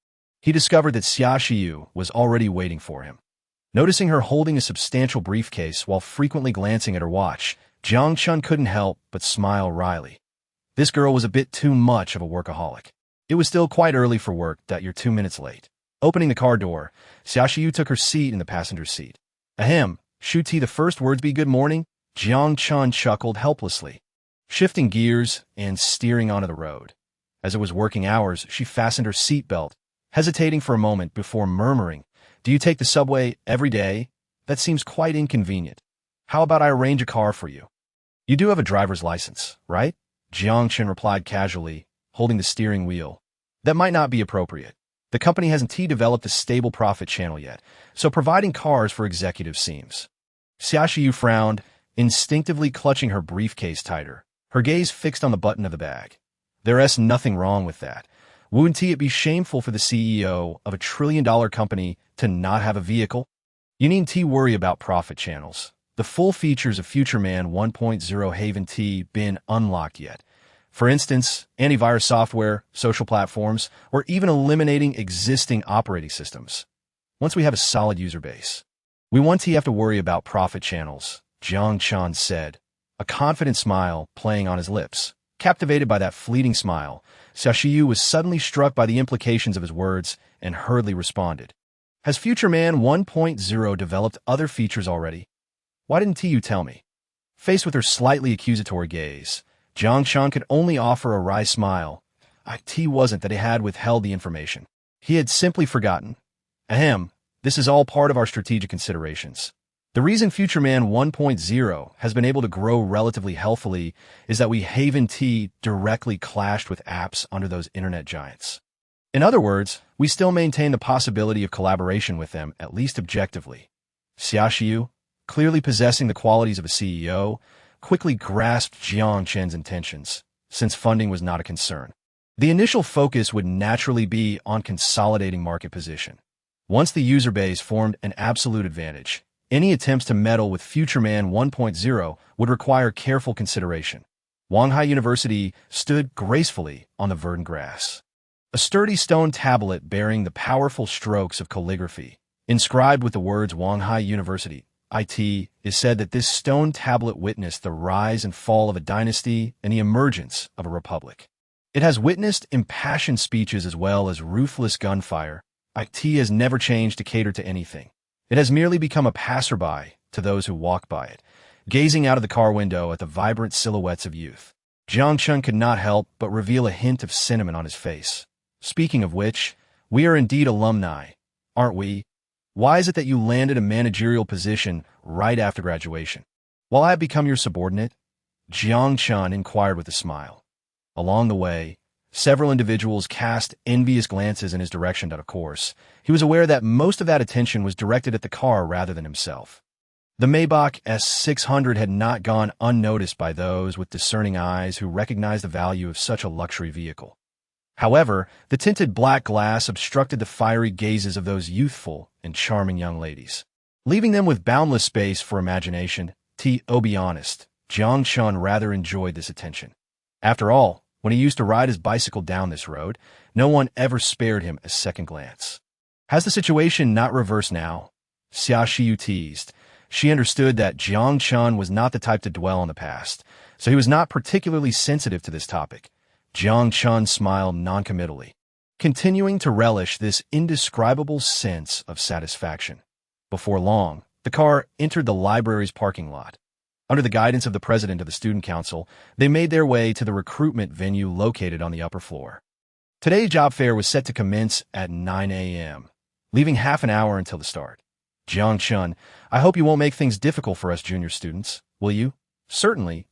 he discovered that Xia Xiyu was already waiting for him. Noticing her holding a substantial briefcase while frequently glancing at her watch, Jiang Chen couldn't help but smile wryly. This girl was a bit too much of a workaholic. It was still quite early for work that you're 2 minutes late. Opening the car door, Xia Xiyu took her seat in the passenger seat. "Ahem, Shuti, the first words be good morning?" Jiang Chen chuckled helplessly, shifting gears and steering onto the road. As it was working hours, she fastened her seatbelt, hesitating for a moment before murmuring, "Do you take the subway every day? That seems quite inconvenient. How about I arrange a car for you? You do have a driver's license, right?" Jiang Chen replied casually, holding the steering wheel. "That might not be appropriate. The company hasn't developed a stable profit channel yet, so providing cars for executives seems." Xia Xiyu frowned, instinctively clutching her briefcase tighter, her gaze fixed on the button of the bag. There's nothing wrong with that. Wouldn't it be shameful for the CEO of a $1 trillion company to not have a vehicle? You needn't worry about profit channels. The full features of Future Man 1.0 haven't been unlocked yet. For instance, antivirus software, social platforms, or even eliminating existing operating systems. Once we have a solid user base, we won't have to worry about profit channels, Jiang Chen said, a confident smile playing on his lips. Captivated by that fleeting smile, Xiaoxiu was suddenly struck by the implications of his words and hurriedly responded. Has Future Man 1.0 developed other features already? Why didn't you tell me? Faced with her slightly accusatory gaze, Jiang Chen could only offer a wry smile. It wasn't that he had withheld the information. He had simply forgotten. Ahem, this is all part of our strategic considerations. The reason Future Man 1.0 has been able to grow relatively healthily is that we haven't directly clashed with apps under those internet giants. In other words, we still maintain the possibility of collaboration with them, at least objectively. Xiaoxiu, clearly possessing the qualities of a CEO, quickly grasped Jiang Chen's intentions, since funding was not a concern. The initial focus would naturally be on consolidating market position. Once the user base formed an absolute advantage, any attempts to meddle with Future Man 1.0 would require careful consideration. Wanghai University stood gracefully on the verdant grass. A sturdy stone tablet bearing the powerful strokes of calligraphy, inscribed with the words Wanghai University, IT, is said that this stone tablet witnessed the rise and fall of a dynasty and the emergence of a republic. It has witnessed impassioned speeches as well as ruthless gunfire. IT has never changed to cater to anything. It has merely become a passerby to those who walk by it, gazing out of the car window at the vibrant silhouettes of youth. Jiang Chen could not help but reveal a hint of cinnamon on his face. Speaking of which, we are indeed alumni, aren't we? Why is it that you landed a managerial position right after graduation? While I have become your subordinate? Jiang Chen inquired with a smile. Along the way, several individuals cast envious glances in his direction, but of course, he was aware that most of that attention was directed at the car rather than himself. The Maybach S600 had not gone unnoticed by those with discerning eyes who recognized the value of such a luxury vehicle. However, the tinted black glass obstructed the fiery gazes of those youthful and charming young ladies, leaving them with boundless space for imagination. To be honest, Jiang Chen rather enjoyed this attention. After all, when he used to ride his bicycle down this road, no one ever spared him a second glance. Has the situation not reversed now? Xiaoxiu teased. She understood that Jiang Chen was not the type to dwell on the past, so he was not particularly sensitive to this topic. Jiang Chen smiled noncommittally, continuing to relish this indescribable sense of satisfaction. Before long, the car entered the library's parking lot. Under the guidance of the president of the student council, they made their way to the recruitment venue located on the upper floor. Today's job fair was set to commence at 9 a.m., leaving half an hour until the start. Jiang Chen, I hope you won't make things difficult for us junior students, will you? Certainly,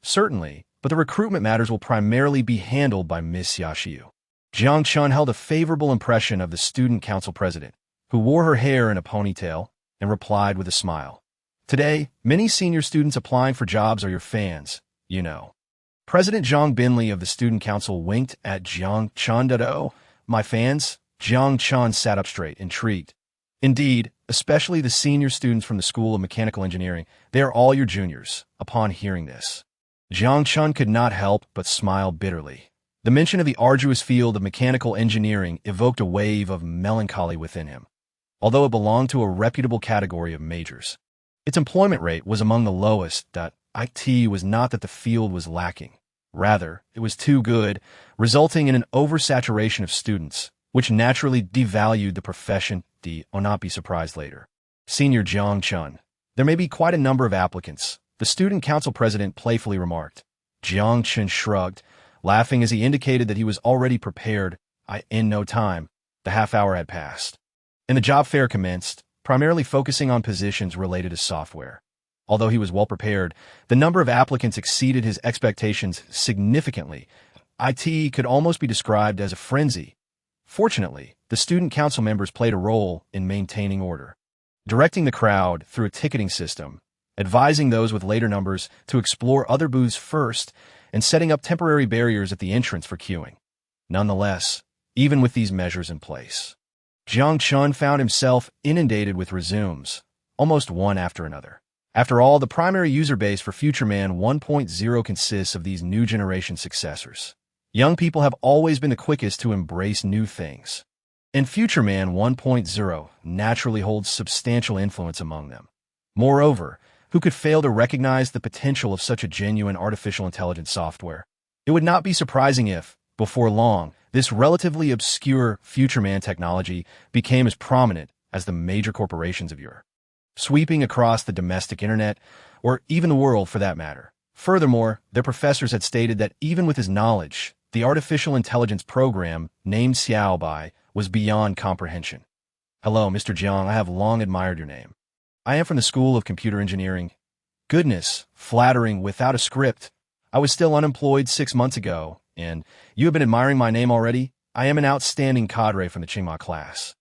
but the recruitment matters will primarily be handled by Miss Xiaoxiu. Jiang Chen held a favorable impression of the student council president, who wore her hair in a ponytail, and replied with a smile. Today, many senior students applying for jobs are your fans, you know. President Zhang Binli of the student council winked at Jiang Chen. Oh, my fans? Jiang Chen sat up straight, intrigued. Indeed, especially the senior students from the School of Mechanical Engineering, they are all your juniors. Upon hearing this, Jiang Chen could not help but smile bitterly. The mention of the arduous field of mechanical engineering evoked a wave of melancholy within him. Although it belonged to a reputable category of majors, its employment rate was among the lowest. It was not that the field was lacking. Rather, it was too good, resulting in an oversaturation of students, which naturally devalued the profession. Or not be surprised later. Senior Jiang Chen, there may be quite a number of applicants, the student council president playfully remarked. Jiang Chen shrugged, laughing as he indicated that he was already prepared. In no time, the half hour had passed, and the job fair commenced, primarily focusing on positions related to software. Although he was well prepared, the number of applicants exceeded his expectations significantly. It could almost be described as a frenzy. Fortunately, the student council members played a role in maintaining order, directing the crowd through a ticketing system, advising those with later numbers to explore other booths first, and setting up temporary barriers at the entrance for queuing. Nonetheless, even with these measures in place, Jiang Chen found himself inundated with resumes, almost one after another. After all, the primary user base for Future Man 1.0 consists of these new generation successors. Young people have always been the quickest to embrace new things. And Future Man 1.0 naturally holds substantial influence among them. Moreover, who could fail to recognize the potential of such a genuine artificial intelligence software? It would not be surprising if, before long, this relatively obscure Future Man technology became as prominent as the major corporations of Europe, sweeping across the domestic internet, or even the world for that matter. Furthermore, their professors had stated that even with his knowledge, the artificial intelligence program, named Xiaobai, was beyond comprehension. Hello, Mr. Jiang, I have long admired your name. I am from the School of Computer Engineering. Goodness, flattering without a script. I was still unemployed 6 months ago, and you have been admiring my name already? I am an outstanding cadre from the Qingma class.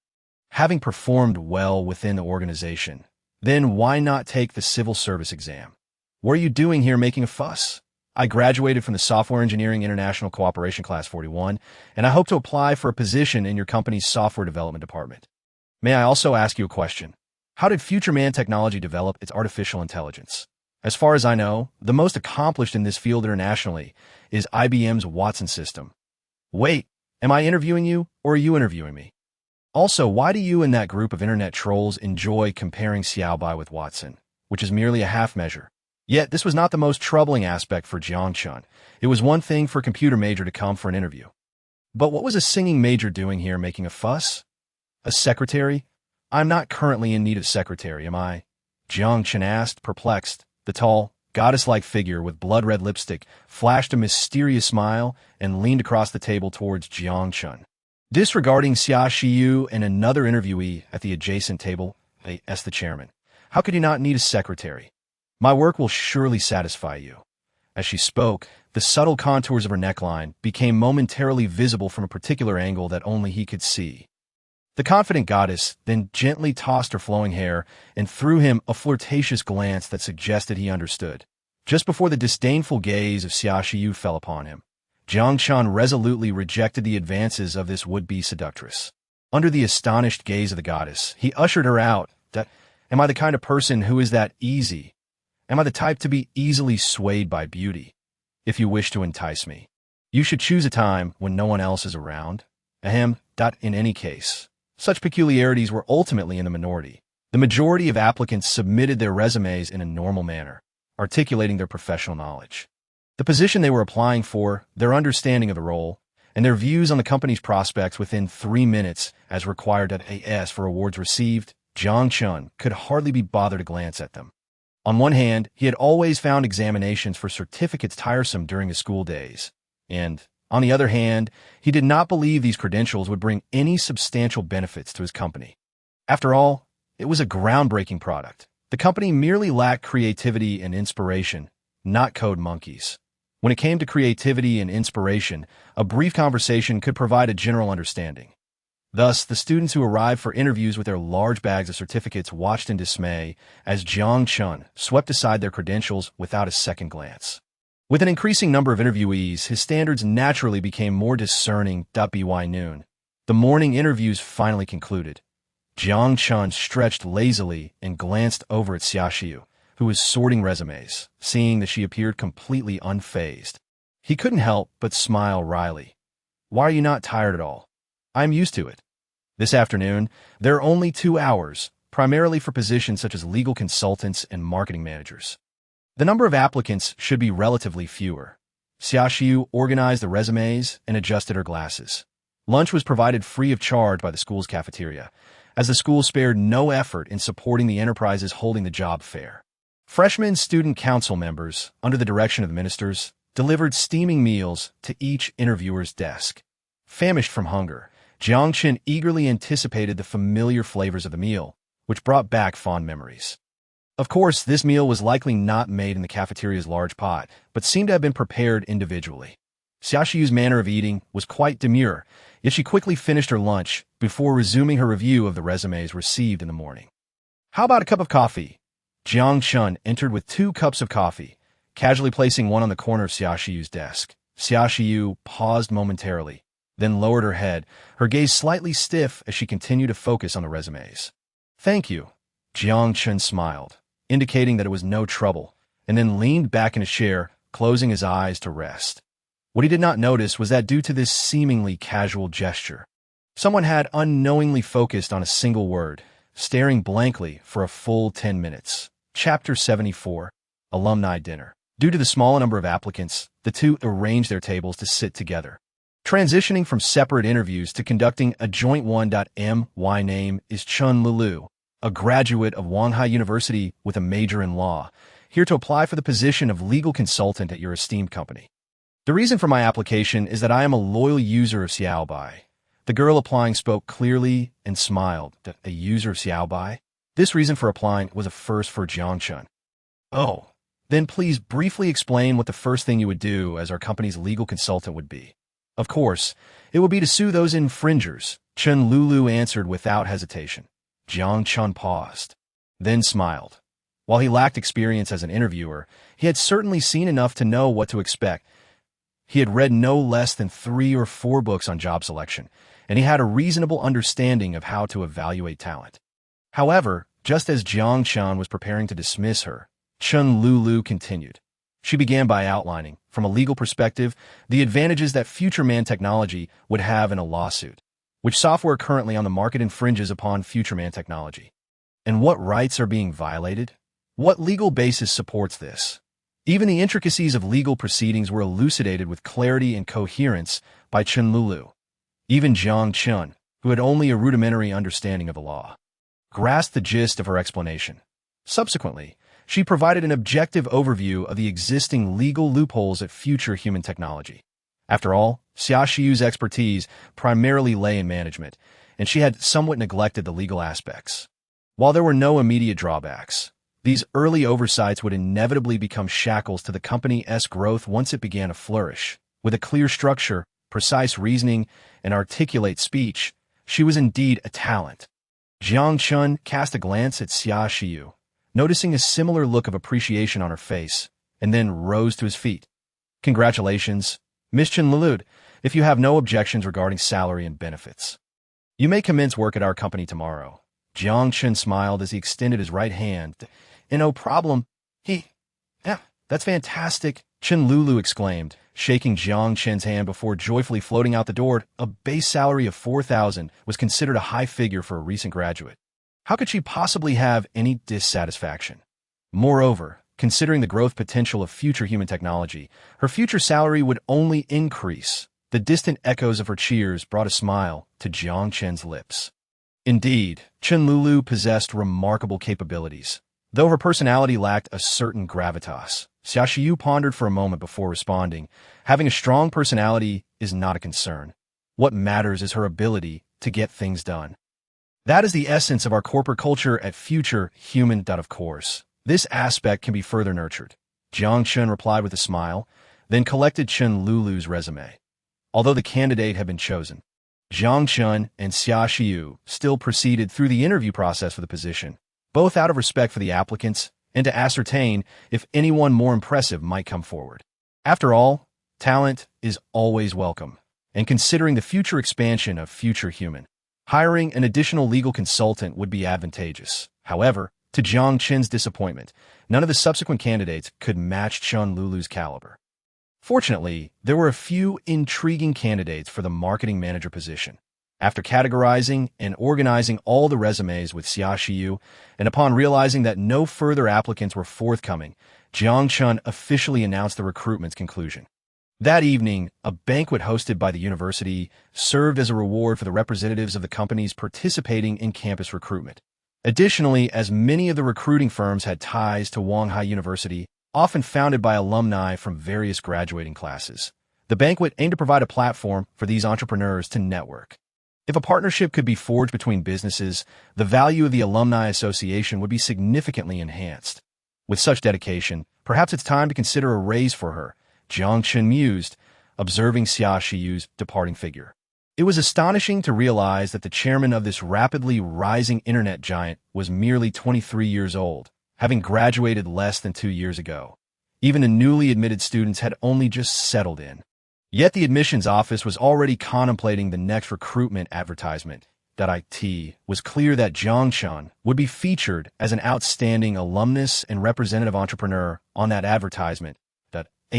Having performed well within the organization, then why not take the civil service exam? What are you doing here making a fuss? I graduated from the Software Engineering International Cooperation Class 41, and I hope to apply for a position in your company's software development department. May I also ask you a question? How did Future Man Technology develop its artificial intelligence? As far as I know, the most accomplished in this field internationally is IBM's Watson system. Wait, am I interviewing you, or are you interviewing me? Also, why do you and that group of internet trolls enjoy comparing Xiaobai with Watson, which is merely a half measure? Yet, this was not the most troubling aspect for Jiang Chen. It was one thing for a computer major to come for an interview. But what was a singing major doing here making a fuss? A secretary? I'm not currently in need of secretary, am I? Jiang Chen asked, perplexed. The tall, goddess-like figure with blood-red lipstick flashed a mysterious smile and leaned across the table towards Jiang Chen. Disregarding Xia Shiyu and another interviewee at the adjacent table, they asked the chairman, "How could you not need a secretary? My work will surely satisfy you." As she spoke, the subtle contours of her neckline became momentarily visible from a particular angle that only he could see. The confident goddess then gently tossed her flowing hair and threw him a flirtatious glance that suggested he understood. Just before the disdainful gaze of Xia Shiyu fell upon him, Jiang Chen resolutely rejected the advances of this would-be seductress. Under the astonished gaze of the goddess, he ushered her out. Am I the kind of person who is that easy? Am I the type to be easily swayed by beauty? If you wish to entice me, you should choose a time when no one else is around. Ahem. In any case, such peculiarities were ultimately in the minority. The majority of applicants submitted their resumes in a normal manner, articulating their professional knowledge, the position they were applying for, their understanding of the role, and their views on the company's prospects within 3 minutes as required at AS for awards received. Jiang Chen could hardly be bothered to glance at them. On one hand, he had always found examinations for certificates tiresome during his school days, and, on the other hand, he did not believe these credentials would bring any substantial benefits to his company. After all, it was a groundbreaking product. The company merely lacked creativity and inspiration, not code monkeys. When it came to creativity and inspiration, a brief conversation could provide a general understanding. Thus, the students who arrived for interviews with their large bags of certificates watched in dismay as Jiang Chen swept aside their credentials without a second glance. With an increasing number of interviewees, his standards naturally became more discerning. By noon, the morning interviews finally concluded. Jiang Chen stretched lazily and glanced over at Xia Shiyu, who was sorting resumes, seeing that she appeared completely unfazed. He couldn't help but smile wryly. "Why are you not tired at all? I'm used to it. This afternoon, there are only 2 hours, primarily for positions such as legal consultants and marketing managers. The number of applicants should be relatively fewer." Xia Shiyu organized the resumes and adjusted her glasses. Lunch was provided free of charge by the school's cafeteria, as the school spared no effort in supporting the enterprises holding the job fair. Freshman student council members, under the direction of the ministers, delivered steaming meals to each interviewer's desk. Famished from hunger, Jiang Chen eagerly anticipated the familiar flavors of the meal, which brought back fond memories. Of course, this meal was likely not made in the cafeteria's large pot, but seemed to have been prepared individually. Xia Shiyu's manner of eating was quite demure, yet she quickly finished her lunch before resuming her review of the resumes received in the morning. "How about a cup of coffee?" Jiang Chen entered with 2 cups of coffee, casually placing one on the corner of Xia Shiyu's desk. Xia Shiyu paused momentarily, then lowered her head, her gaze slightly stiff as she continued to focus on the resumes. "Thank you." Jiang Chen smiled, indicating that it was no trouble, and then leaned back in his chair, closing his eyes to rest. What he did not notice was that due to this seemingly casual gesture, someone had unknowingly focused on a single word, staring blankly for a full 10 minutes. Chapter 74, Alumni Dinner. Due to the small number of applicants, the two arranged their tables to sit together. Transitioning from separate interviews to conducting a joint one. My name is Chun Lulu, a graduate of Wanghai University with a major in law, here to apply for the position of legal consultant at your esteemed company. The reason for my application is that I am a loyal user of Xiaobai. The girl applying spoke clearly and smiled. A user of Xiaobai? This reason for applying was a first for Jiang Chen. Oh, then please briefly explain what the first thing you would do as our company's legal consultant would be. Of course, it would be to sue those infringers, Chen Lulu answered without hesitation. Jiang Chen paused, then smiled. While he lacked experience as an interviewer, he had certainly seen enough to know what to expect. He had read no less than 3 or 4 books on job selection, and he had a reasonable understanding of how to evaluate talent. However, just as Jiang Chen was preparing to dismiss her, Chen Lulu continued. She began by outlining, from a legal perspective, the advantages that Future Man technology would have in a lawsuit, which software currently on the market infringes upon Future Man technology. And what rights are being violated? What legal basis supports this? Even the intricacies of legal proceedings were elucidated with clarity and coherence by Chen Lulu. Even Jiang Chen, who had only a rudimentary understanding of the law, grasped the gist of her explanation. Subsequently, she provided an objective overview of the existing legal loopholes at Future Human technology. After all, Xia Shiyu's expertise primarily lay in management, and she had somewhat neglected the legal aspects. While there were no immediate drawbacks, these early oversights would inevitably become shackles to the company's growth once it began to flourish. With a clear structure, precise reasoning, and articulate speech, she was indeed a talent. Jiang Chen cast a glance at Xia Shiyu, noticing a similar look of appreciation on her face, and then rose to his feet. Congratulations, Miss Chen Lulu, if you have no objections regarding salary and benefits. You may commence work at our company tomorrow. Jiang Chen smiled as he extended his right hand. No problem. Yeah, that's fantastic, Chen Lulu exclaimed, shaking Jiang Chen's hand before joyfully floating out the door. A base salary of 4,000 was considered a high figure for a recent graduate. How could she possibly have any dissatisfaction? Moreover, considering the growth potential of Future Human technology, her future salary would only increase. The distant echoes of her cheers brought a smile to Jiang Chen's lips. Indeed, Chen Lulu possessed remarkable capabilities. Though her personality lacked a certain gravitas, Xia Shiyu pondered for a moment before responding. Having a strong personality is not a concern. What matters is her ability to get things done. That is the essence of our corporate culture at Future Human. Of course, this aspect can be further nurtured. Jiang Chen replied with a smile, then collected Chen Lulu's resume. Although the candidate had been chosen, Jiang Chen and Xia Shiyu still proceeded through the interview process for the position, both out of respect for the applicants and to ascertain if anyone more impressive might come forward. After all, talent is always welcome, and considering the future expansion of Future Human, hiring an additional legal consultant would be advantageous. However, to Jiang Chen's disappointment, none of the subsequent candidates could match Chen Lulu's caliber. Fortunately, there were a few intriguing candidates for the marketing manager position. After categorizing and organizing all the resumes with Xia Shiyu, and upon realizing that no further applicants were forthcoming, Jiang Chen officially announced the recruitment's conclusion. That evening, a banquet hosted by the university served as a reward for the representatives of the companies participating in campus recruitment. Additionally, as many of the recruiting firms had ties to Wanghai University, often founded by alumni from various graduating classes, the banquet aimed to provide a platform for these entrepreneurs to network. If a partnership could be forged between businesses, the value of the alumni association would be significantly enhanced. With such dedication, perhaps it's time to consider a raise for her, Jiang Chen mused, observing Xia Shiyu's departing figure. It was astonishing to realize that the chairman of this rapidly rising internet giant was merely 23 years old, having graduated less than 2 years ago. Even the newly admitted students had only just settled in. Yet the admissions office was already contemplating the next recruitment advertisement, radiation.It was clear that Jiang Chen would be featured as an outstanding alumnus and representative entrepreneur on that advertisement.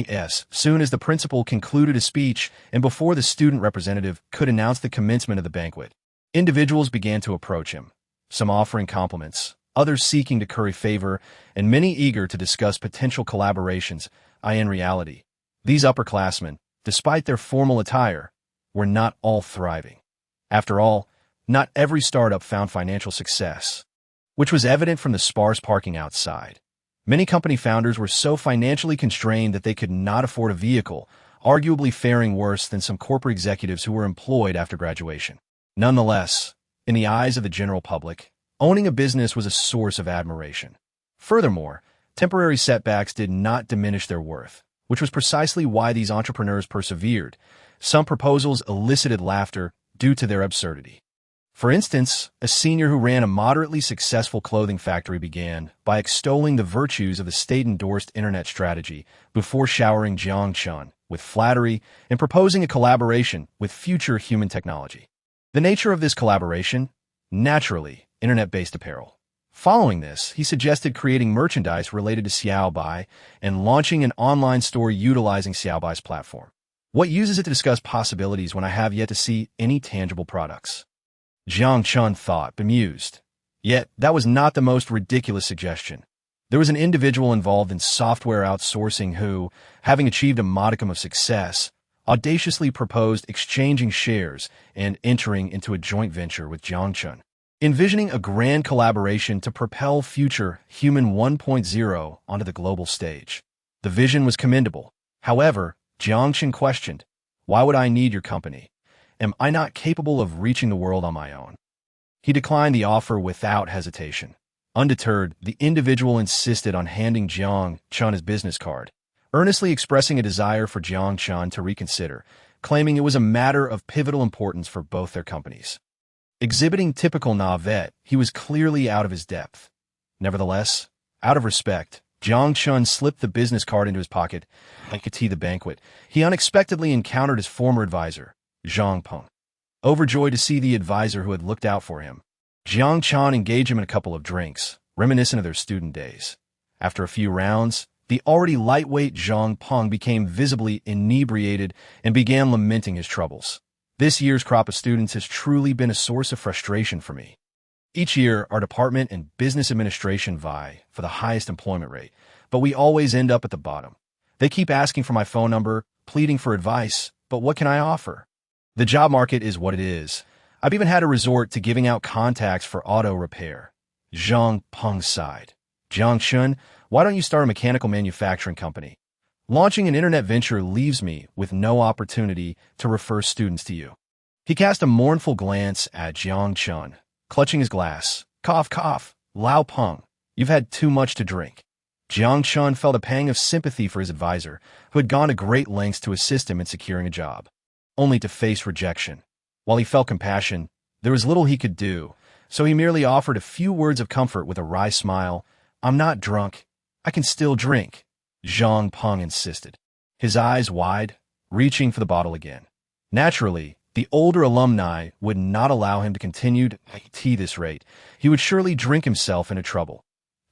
As soon as the principal concluded his speech and before the student representative could announce the commencement of the banquet, individuals began to approach him, some offering compliments, others seeking to curry favor, and many eager to discuss potential collaborations. In reality, these upperclassmen, despite their formal attire, were not all thriving. After all, not every startup found financial success, which was evident from the sparse parking outside. Many company founders were so financially constrained that they could not afford a vehicle, arguably faring worse than some corporate executives who were employed after graduation. Nonetheless, in the eyes of the general public, owning a business was a source of admiration. Furthermore, temporary setbacks did not diminish their worth, which was precisely why these entrepreneurs persevered. Some proposals elicited laughter due to their absurdity. For instance, a senior who ran a moderately successful clothing factory began by extolling the virtues of the state-endorsed internet strategy before showering Jiang Chen with flattery and proposing a collaboration with future human technology. The nature of this collaboration? Naturally, internet-based apparel. Following this, he suggested creating merchandise related to Xiaobai and launching an online store utilizing Xiaobai's platform. What uses it to discuss possibilities when I have yet to see any tangible products? Jiang Chen thought, bemused. Yet, that was not the most ridiculous suggestion. There was an individual involved in software outsourcing who, having achieved a modicum of success, audaciously proposed exchanging shares and entering into a joint venture with Jiang Chen, envisioning a grand collaboration to propel future Human 1.0 onto the global stage. The vision was commendable. However, Jiang Chen questioned, "Why would I need your company? Am I not capable of reaching the world on my own?" He declined the offer without hesitation. Undeterred, the individual insisted on handing Jiang Chen his business card, earnestly expressing a desire for Jiang Chen to reconsider, claiming it was a matter of pivotal importance for both their companies. Exhibiting typical naivete, he was clearly out of his depth. Nevertheless, out of respect, Jiang Chen slipped the business card into his pocket. At the banquet, he unexpectedly encountered his former advisor, Zhang Peng. Overjoyed to see the advisor who had looked out for him, Jiang Chen engaged him in a couple of drinks, reminiscent of their student days. After a few rounds, the already lightweight Zhang Peng became visibly inebriated and began lamenting his troubles. "This year's crop of students has truly been a source of frustration for me. Each year, our department and business administration vie for the highest employment rate, but we always end up at the bottom. They keep asking for my phone number, pleading for advice, but what can I offer? The job market is what it is. I've even had to resort to giving out contacts for auto repair." Zhang Peng sighed. "Jiang Chen, why don't you start a mechanical manufacturing company? Launching an internet venture leaves me with no opportunity to refer students to you." He cast a mournful glance at Jiang Chen, clutching his glass. "Cough, cough, Lao Peng, you've had too much to drink." Jiang Chen felt a pang of sympathy for his advisor, who had gone to great lengths to assist him in securing a job, only to face rejection. While he felt compassion, there was little he could do, so he merely offered a few words of comfort with a wry smile. "I'm not drunk. I can still drink," Zhang Peng insisted, his eyes wide, reaching for the bottle again. Naturally, the older alumni would not allow him to continue to tea this rate. He would surely drink himself into trouble.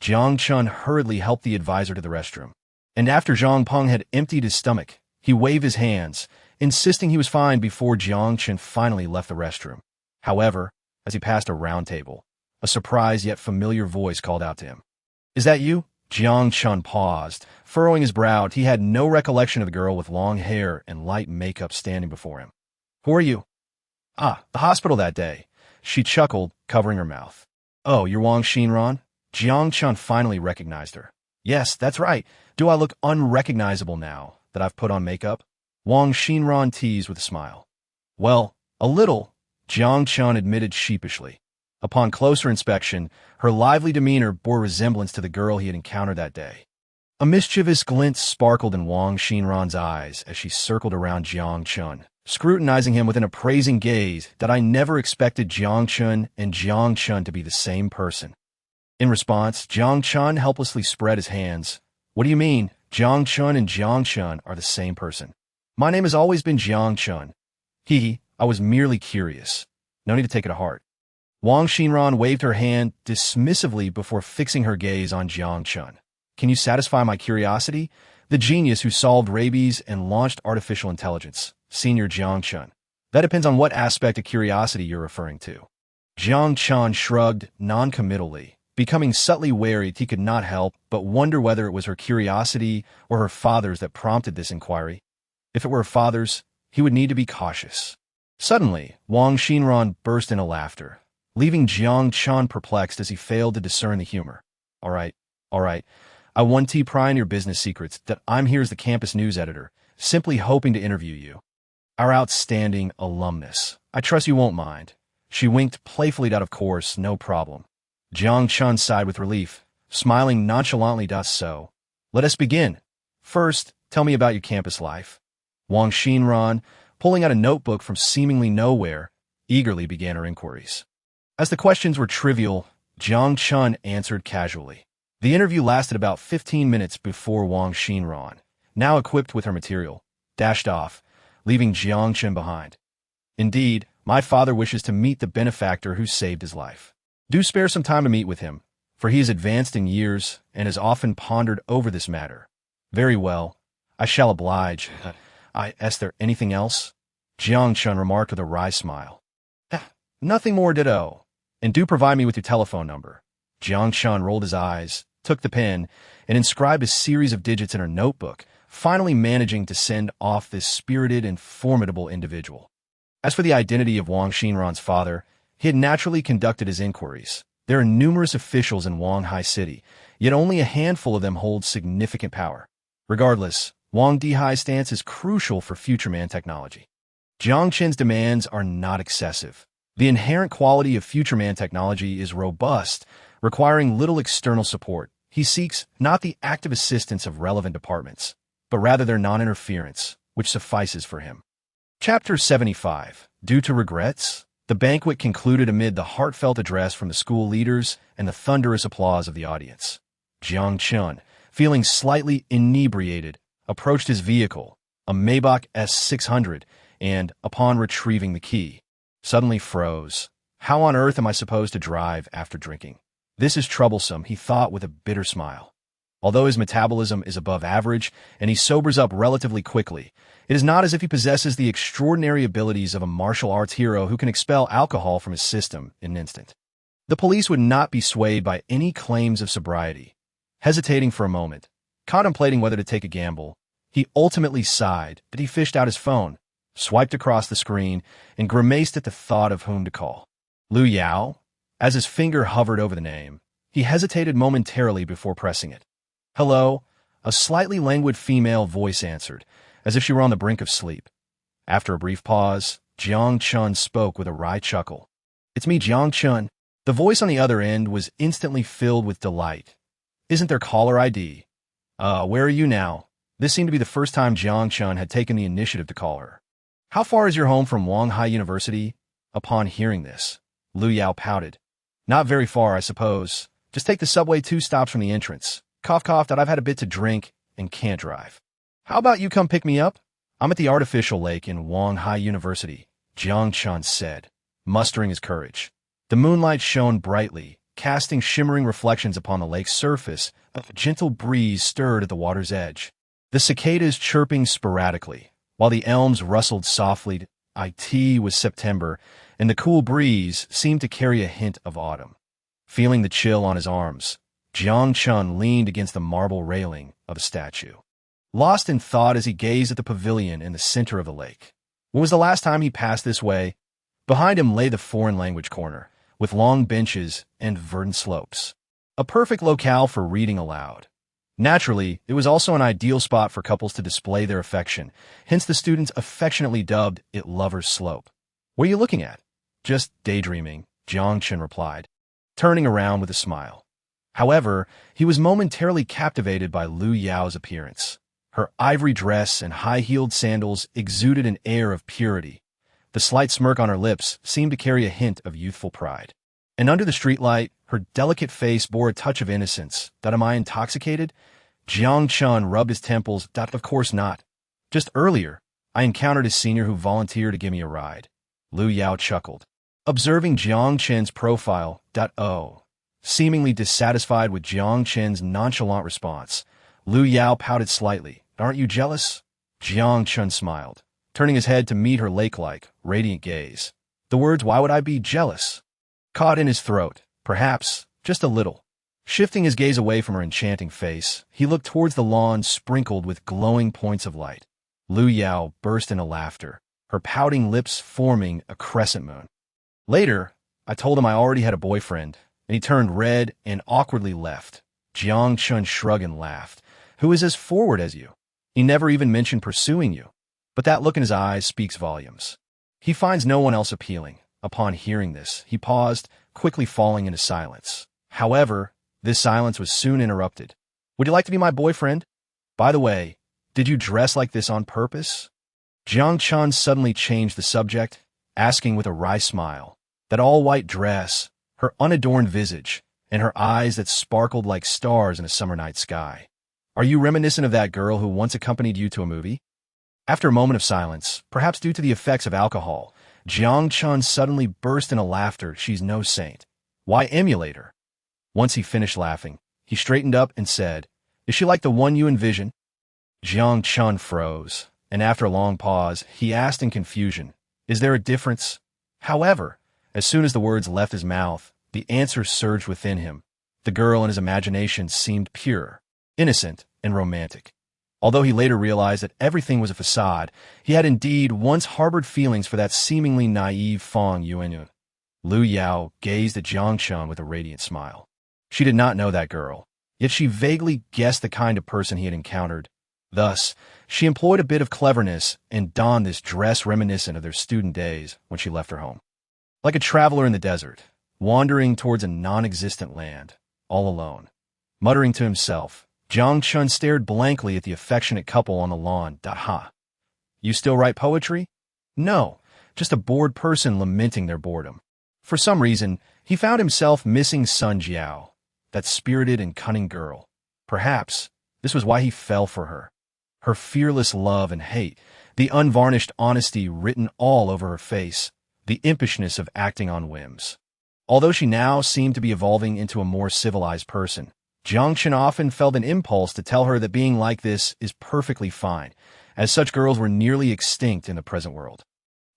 Jiang Chen hurriedly helped the advisor to the restroom, and after Zhang Peng had emptied his stomach, he waved his hands, insisting he was fine before Jiang Chen finally left the restroom. However, as he passed a round table, a surprised yet familiar voice called out to him. "Is that you?" Jiang Chen paused, furrowing his brow. He had no recollection of the girl with long hair and light makeup standing before him. "Who are you?" "Ah, the hospital that day." She chuckled, covering her mouth. "Oh, you're Wang Xinran?" Jiang Chen finally recognized her. "Yes, that's right. Do I look unrecognizable now that I've put on makeup?" Wang Xinran teased with a smile. "Well, a little," Jiang Chen admitted sheepishly. Upon closer inspection, her lively demeanor bore resemblance to the girl he had encountered that day. A mischievous glint sparkled in Wang Xinran's eyes as she circled around Jiang Chen, scrutinizing him with an appraising gaze that I never expected Jiang Chen and Jiang Chen to be the same person. In response, Jiang Chen helplessly spread his hands. "What do you mean? Jiang Chen and Jiang Chen are the same person. My name has always been Jiang Chen. I was merely curious. No need to take it to heart." Wang Xinran waved her hand dismissively before fixing her gaze on Jiang Chen. Can you satisfy my curiosity? The genius who solved rabies and launched artificial intelligence, Senior Jiang Chen. That depends on what aspect of curiosity you're referring to. Jiang Chen shrugged non-committally, becoming subtly wary he could not help but wonder whether it was her curiosity or her father's that prompted this inquiry. If it were her father's, he would need to be cautious. Suddenly, Wang Xinran burst into laughter, leaving Jiang Chen perplexed as he failed to discern the humor. All right. I want to pry in your business secrets that I'm here as the campus news editor, simply hoping to interview you. Our outstanding alumnus. I trust you won't mind. She winked playfully. Of course, no problem. Jiang Chen sighed with relief, smiling nonchalantly. So, let us begin. First, tell me about your campus life. Wang Xinran, pulling out a notebook from seemingly nowhere, eagerly began her inquiries. As the questions were trivial, Jiang Chen answered casually. The interview lasted about 15 minutes before Wang Xinran, now equipped with her material, dashed off, leaving Jiang Chen behind. Indeed, my father wishes to meet the benefactor who saved his life. Do spare some time to meet with him, for he is advanced in years and has often pondered over this matter. Very well, I shall oblige. Is there anything else? Jiang Chen remarked with a wry smile. Nothing more, ditto. And do provide me with your telephone number. Jiang Chen rolled his eyes, took the pen, and inscribed a series of digits in her notebook, finally managing to send off this spirited and formidable individual. As for the identity of Wang Xinran's father, he had naturally conducted his inquiries. There are numerous officials in Wanghai City, yet only a handful of them hold significant power. Regardless, Wang Dihai's stance is crucial for future man technology. Jiang Chen's demands are not excessive. The inherent quality of future man technology is robust, requiring little external support. He seeks not the active assistance of relevant departments, but rather their non-interference, which suffices for him. Chapter 75. Due to regrets? The banquet concluded amid the heartfelt address from the school leaders and the thunderous applause of the audience. Jiang Chen, feeling slightly inebriated, approached his vehicle, a Maybach S600, and, upon retrieving the key, suddenly froze. How on earth am I supposed to drive after drinking? This is troublesome, he thought with a bitter smile. Although his metabolism is above average and he sobers up relatively quickly, it is not as if he possesses the extraordinary abilities of a martial arts hero who can expel alcohol from his system in an instant. The police would not be swayed by any claims of sobriety. Hesitating for a moment, contemplating whether to take a gamble, he ultimately sighed, but he fished out his phone, swiped across the screen, and grimaced at the thought of whom to call. Lu Yao? As his finger hovered over the name, he hesitated momentarily before pressing it. Hello, a slightly languid female voice answered, as if she were on the brink of sleep. After a brief pause, Jiang Chen spoke with a wry chuckle. It's me, Jiang Chen. The voice on the other end was instantly filled with delight. Isn't there caller ID? Where are you now? This seemed to be the first time Jiang Chen had taken the initiative to call her. How far is your home from Wanghai University? Upon hearing this, Lu Yao pouted. Not very far, I suppose. Just take the subway 2 stops from the entrance. Cough, that I've had a bit to drink and can't drive. How about you come pick me up? I'm at the artificial lake in Wanghai University, Jiang Chen said, mustering his courage. The moonlight shone brightly, casting shimmering reflections upon the lake's surface. A gentle breeze stirred at the water's edge. The cicadas chirping sporadically, while the elms rustled softly. It was September, and the cool breeze seemed to carry a hint of autumn. Feeling the chill on his arms, Jiang Chen leaned against the marble railing of a statue, lost in thought as he gazed at the pavilion in the center of the lake. When was the last time he passed this way? Behind him lay the foreign language corner, with long benches and verdant slopes. A perfect locale for reading aloud. Naturally, it was also an ideal spot for couples to display their affection, hence the students affectionately dubbed it Lover's Slope. What are you looking at? Just daydreaming, Jiang Chen replied, turning around with a smile. However, he was momentarily captivated by Lu Yao's appearance. Her ivory dress and high-heeled sandals exuded an air of purity. The slight smirk on her lips seemed to carry a hint of youthful pride. And under the streetlight, her delicate face bore a touch of innocence. Am I intoxicated? Jiang Chen rubbed his temples. Of course not. Just earlier, I encountered a senior who volunteered to give me a ride. Lu Yao chuckled. Observing Jiang Chen's profile. Seemingly dissatisfied with Jiang Chen's nonchalant response, Lu Yao pouted slightly. Aren't you jealous? Jiang Chen smiled, turning his head to meet her lake-like, radiant gaze. The words, why would I be jealous, caught in his throat, perhaps, just a little. Shifting his gaze away from her enchanting face, he looked towards the lawn sprinkled with glowing points of light. Lu Yao burst into laughter, her pouting lips forming a crescent moon. Later, I told him I already had a boyfriend, and he turned red and awkwardly left. Jiang Chen shrugged and laughed. Who is as forward as you? He never even mentioned pursuing you. But that look in his eyes speaks volumes. He finds no one else appealing. Upon hearing this, he paused, quickly falling into silence. However, this silence was soon interrupted. Would you like to be my boyfriend? By the way, did you dress like this on purpose? Jiang Chen suddenly changed the subject, asking with a wry smile. That all-white dress, her unadorned visage, and her eyes that sparkled like stars in a summer night sky. Are you reminiscent of that girl who once accompanied you to a movie? After a moment of silence, perhaps due to the effects of alcohol, Jiang Chen suddenly burst into laughter. She's no saint. Why emulate her? Once he finished laughing, he straightened up and said, Is she like the one you envision? Jiang Chen froze, and after a long pause, he asked in confusion, Is there a difference? However, as soon as the words left his mouth, the answer surged within him. The girl in his imagination seemed pure, innocent, and romantic. Although he later realized that everything was a facade, he had indeed once harbored feelings for that seemingly naive Fang Yuanyun. Lu Yao gazed at Jiang Chen with a radiant smile. She did not know that girl, yet she vaguely guessed the kind of person he had encountered. Thus, she employed a bit of cleverness and donned this dress reminiscent of their student days when she left her home. Like a traveler in the desert, wandering towards a non-existent land, all alone. Muttering to himself, Jiang Chen stared blankly at the affectionate couple on the lawn. Ha! You still write poetry? No, just a bored person lamenting their boredom. For some reason, he found himself missing Sun Jiao, that spirited and cunning girl. Perhaps this was why he fell for her. Her fearless love and hate, the unvarnished honesty written all over her face, the impishness of acting on whims. Although she now seemed to be evolving into a more civilized person, Jiang Chen often felt an impulse to tell her that being like this is perfectly fine, as such girls were nearly extinct in the present world.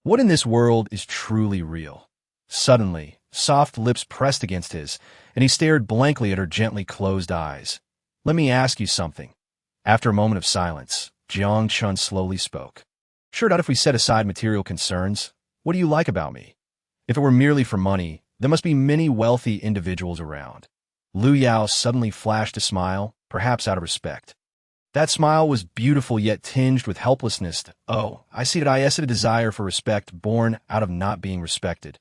What in this world is truly real? Suddenly, soft lips pressed against his, and he stared blankly at her gently closed eyes. Let me ask you something. After a moment of silence, Jiang Chen slowly spoke. Sure, not if we set aside material concerns. What do you like about me? If it were merely for money, there must be many wealthy individuals around. Lu Yao suddenly flashed a smile, perhaps out of respect. That smile was beautiful yet tinged with helplessness. Oh, I see that I had a desire for respect born out of not being respected.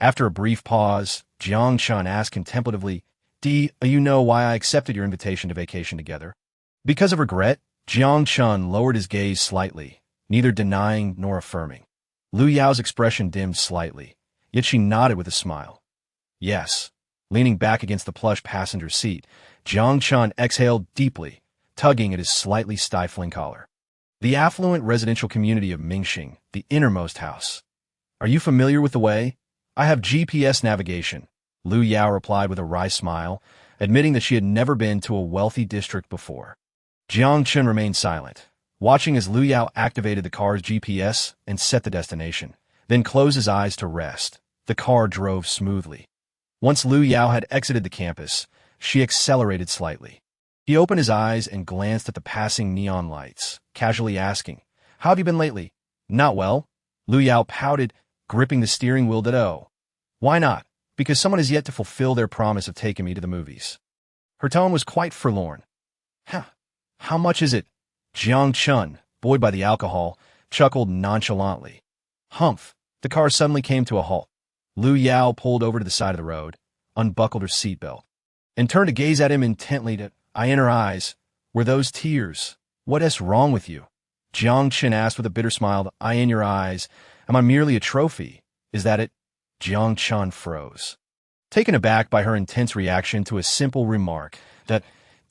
After a brief pause, Jiang Chen asked contemplatively, you know why I accepted your invitation to vacation together? Because of regret? Jiang Chen lowered his gaze slightly, neither denying nor affirming. Lu Yao's expression dimmed slightly, yet she nodded with a smile. Yes. Leaning back against the plush passenger seat, Jiang Chen exhaled deeply, tugging at his slightly stifling collar. The affluent residential community of Mingxing, the innermost house. Are you familiar with the way? I have GPS navigation, Lu Yao replied with a wry smile, admitting that she had never been to a wealthy district before. Jiang Chen remained silent, watching as Lu Yao activated the car's GPS and set the destination, then closed his eyes to rest. The car drove smoothly. Once Lu Yao had exited the campus, she accelerated slightly. He opened his eyes and glanced at the passing neon lights, casually asking, How have you been lately? Not well. Lu Yao pouted, gripping the steering wheel. Why not? Because someone has yet to fulfill their promise of taking me to the movies. Her tone was quite forlorn. How much is it? Jiang Chen, buoyed by the alcohol, chuckled nonchalantly. Humph! The car suddenly came to a halt. Lu Yao pulled over to the side of the road, unbuckled her seatbelt, and turned to gaze at him intently. In her eyes, were those tears? What is wrong with you? Jiang Chen asked with a bitter smile. In your eyes. Am I merely a trophy? Is that it? Jiang Chen froze, taken aback by her intense reaction to a simple remark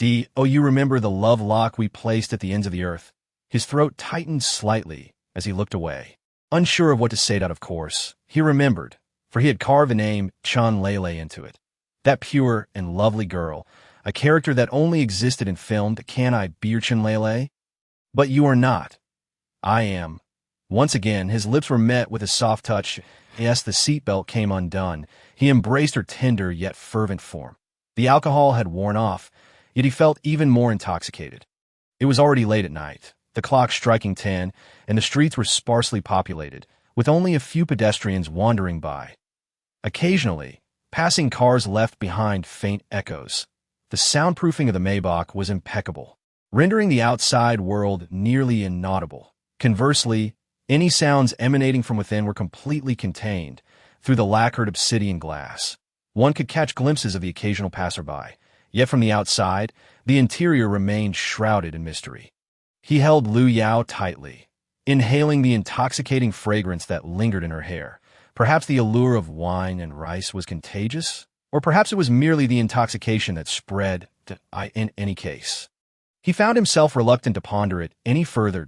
you remember the love lock we placed at the ends of the earth? His throat tightened slightly as he looked away. Unsure of what to say, of course, he remembered. for he had carved the name Chen Lele into it. That pure and lovely girl, a character that only existed in film. Can I be your Chen Lele? But you are not. I am. Once again, his lips were met with a soft touch. Yes, the seatbelt came undone. He embraced her tender yet fervent form. The alcohol had worn off, yet he felt even more intoxicated. It was already late at night, the clock striking 10, and the streets were sparsely populated, with only a few pedestrians wandering by. Occasionally, passing cars left behind faint echoes. The soundproofing of the Maybach was impeccable, rendering the outside world nearly inaudible. Conversely, any sounds emanating from within were completely contained through the lacquered obsidian glass. One could catch glimpses of the occasional passerby, yet from the outside, the interior remained shrouded in mystery. He held Lu Yao tightly, inhaling the intoxicating fragrance that lingered in her hair. Perhaps the allure of wine and rice was contagious, or perhaps it was merely the intoxication that spread. In any case, he found himself reluctant to ponder it any further.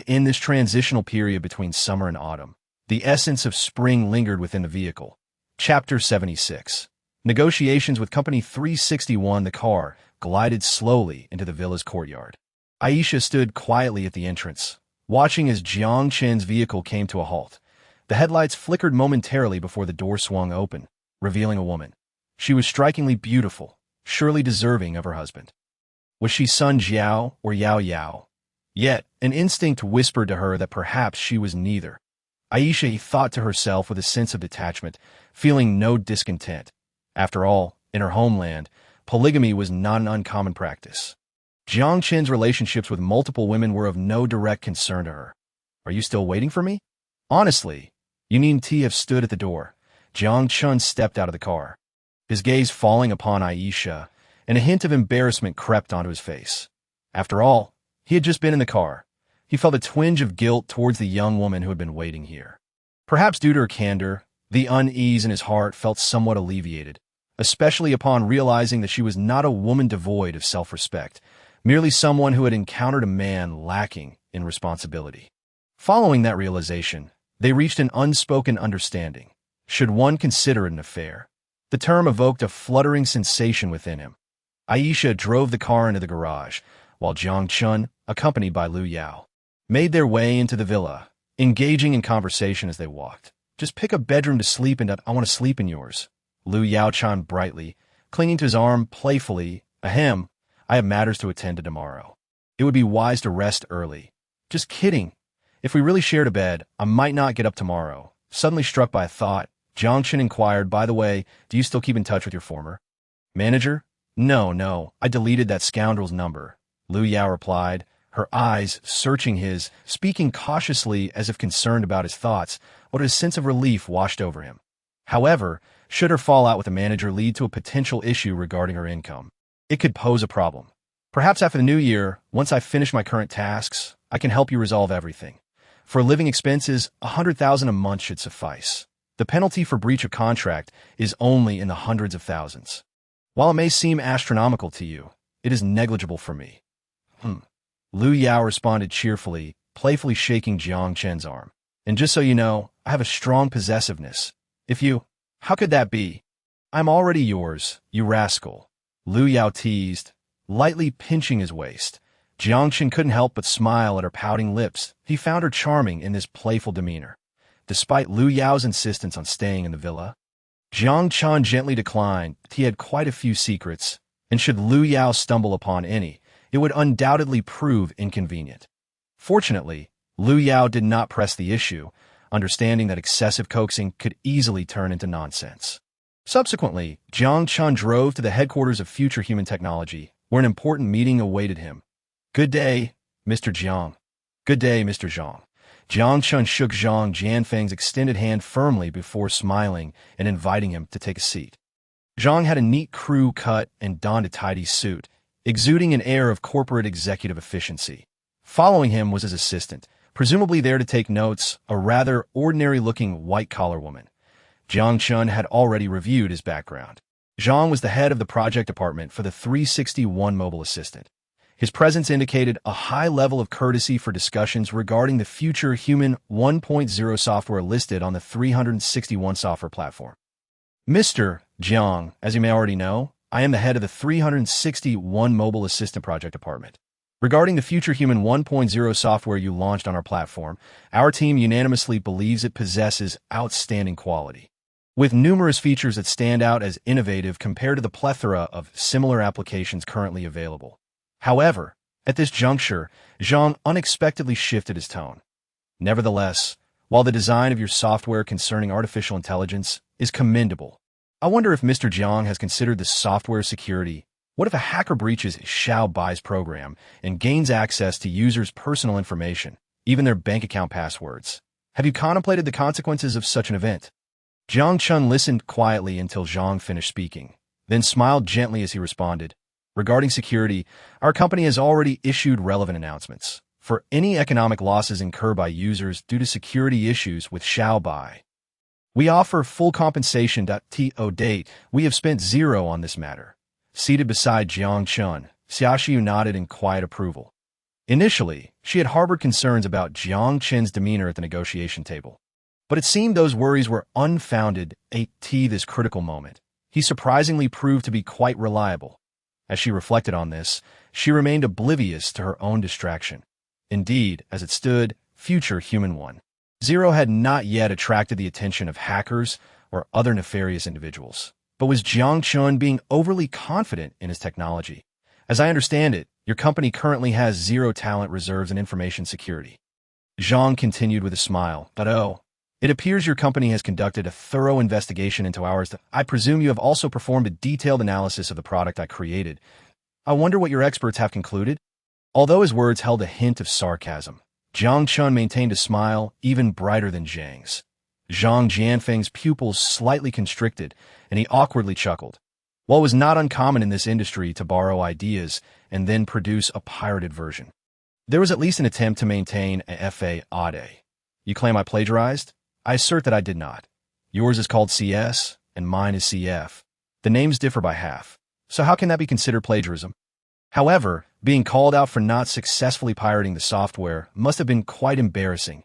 In this transitional period between summer and autumn, the essence of spring lingered within the vehicle. Chapter 76. Negotiations with Company 361. The car glided slowly into the villa's courtyard. Aisha stood quietly at the entrance, watching as Jiang Chen's vehicle came to a halt. The headlights flickered momentarily before the door swung open, revealing a woman. She was strikingly beautiful, surely deserving of her husband. Was she Sun Jiao or Yao Yao? Yet, an instinct whispered to her that perhaps she was neither. Aisha thought to herself with a sense of detachment, feeling no discontent. After all, in her homeland, polygamy was not an uncommon practice. Jiang Chen's relationships with multiple women were of no direct concern to her. Are you still waiting for me? Honestly, you needn't have stood at the door. Jiang Chen stepped out of the car, his gaze falling upon Aisha, and a hint of embarrassment crept onto his face. After all, he had just been in the car. He felt a twinge of guilt towards the young woman who had been waiting here. Perhaps due to her candor, the unease in his heart felt somewhat alleviated, especially upon realizing that she was not a woman devoid of self-respect, merely someone who had encountered a man lacking in responsibility. Following that realization, they reached an unspoken understanding. Should one consider it an affair? The term evoked a fluttering sensation within him. Aisha drove the car into the garage, while Jiang Chen, accompanied by Lu Yao, made their way into the villa, engaging in conversation as they walked. Just pick a bedroom to sleep in. I want to sleep in yours. Lu Yao chimed brightly, clinging to his arm playfully. Ahem, I have matters to attend to tomorrow. It would be wise to rest early. Just kidding. If we really shared a bed, I might not get up tomorrow. Suddenly struck by a thought, Jiang Chen inquired, by the way, do you still keep in touch with your former manager? No, I deleted that scoundrel's number. Lu Yao replied, her eyes searching his, speaking cautiously as if concerned about his thoughts, but a sense of relief washed over him. However, should her fallout with the manager lead to a potential issue regarding her income, it could pose a problem. Perhaps after the new year, once I finish my current tasks, I can help you resolve everything. For living expenses, 100,000 a month should suffice. The penalty for breach of contract is only in the hundreds of thousands. While it may seem astronomical to you, it is negligible for me. Lu Yao responded cheerfully, playfully shaking Jiang Chen's arm. And just so you know, I have a strong possessiveness. How could that be? I'm already yours, you rascal. Lu Yao teased, lightly pinching his waist. Jiang Chen couldn't help but smile at her pouting lips. He found her charming in this playful demeanor. Despite Lu Yao's insistence on staying in the villa, Jiang Chen gently declined. He had quite a few secrets, and should Lu Yao stumble upon any, it would undoubtedly prove inconvenient. Fortunately, Lu Yao did not press the issue, understanding that excessive coaxing could easily turn into nonsense. Subsequently, Jiang Chen drove to the headquarters of Future Human Technology, where an important meeting awaited him. Good day, Mr. Jiang. Good day, Mr. Zhang. Jiang Chen shook Zhang Jianfeng's extended hand firmly before smiling and inviting him to take a seat. Zhang had a neat crew cut and donned a tidy suit, exuding an air of corporate executive efficiency. Following him was his assistant, presumably there to take notes, a rather ordinary-looking white-collar woman. Jiang Chen had already reviewed his background. Zhang was the head of the project department for the 361 Mobile Assistant. His presence indicated a high level of courtesy for discussions regarding the future Human 1.0 software listed on the 361 software platform. Mr. Jiang, as you may already know, I am the head of the 361 Mobile Assistant Project Department. Regarding the future Human 1.0 software you launched on our platform, our team unanimously believes it possesses outstanding quality, with numerous features that stand out as innovative compared to the plethora of similar applications currently available. However, at this juncture, Jiang unexpectedly shifted his tone. Nevertheless, while the design of your software concerning artificial intelligence is commendable, I wonder if Mr. Jiang has considered the software security. What if a hacker breaches Shoud's program and gains access to users' personal information, even their bank account passwords? Have you contemplated the consequences of such an event? Jiang Chen listened quietly until Jiang finished speaking, then smiled gently as he responded. Regarding security, our company has already issued relevant announcements for any economic losses incurred by users due to security issues with Shoud. We offer full compensation. We have spent zero on this matter. Seated beside Jiang Chen, Xiaoxiu nodded in quiet approval. Initially, she had harbored concerns about Jiang Chen's demeanor at the negotiation table, but it seemed those worries were unfounded. At this critical moment, he surprisingly proved to be quite reliable. As she reflected on this, she remained oblivious to her own distraction. Indeed, as it stood, future Human 1.0 had not yet attracted the attention of hackers or other nefarious individuals. But was Jiang Chen being overly confident in his technology? As I understand it, your company currently has zero talent reserves in information security. Jiang continued with a smile. But it appears your company has conducted a thorough investigation into ours. I presume you have also performed a detailed analysis of the product I created. I wonder what your experts have concluded? Although his words held a hint of sarcasm, Jiang Chen maintained a smile even brighter than Jiang's. Zhang Jianfeng's pupils slightly constricted, and he awkwardly chuckled. While it was not uncommon in this industry to borrow ideas and then produce a pirated version, there was at least an attempt to maintain a FA-ade. You claim I plagiarized? I assert that I did not. Yours is called CS, and mine is CF. The names differ by half, so how can that be considered plagiarism? However, being called out for not successfully pirating the software must have been quite embarrassing.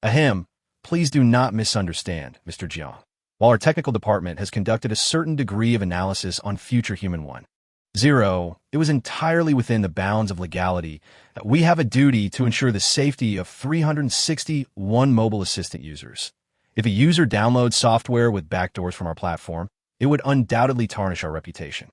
Ahem. Please do not misunderstand, Mr. Jiang. While our technical department has conducted a certain degree of analysis on future Human 1.0, it was entirely within the bounds of legality that we have a duty to ensure the safety of 361 mobile assistant users. If a user downloads software with backdoors from our platform, it would undoubtedly tarnish our reputation.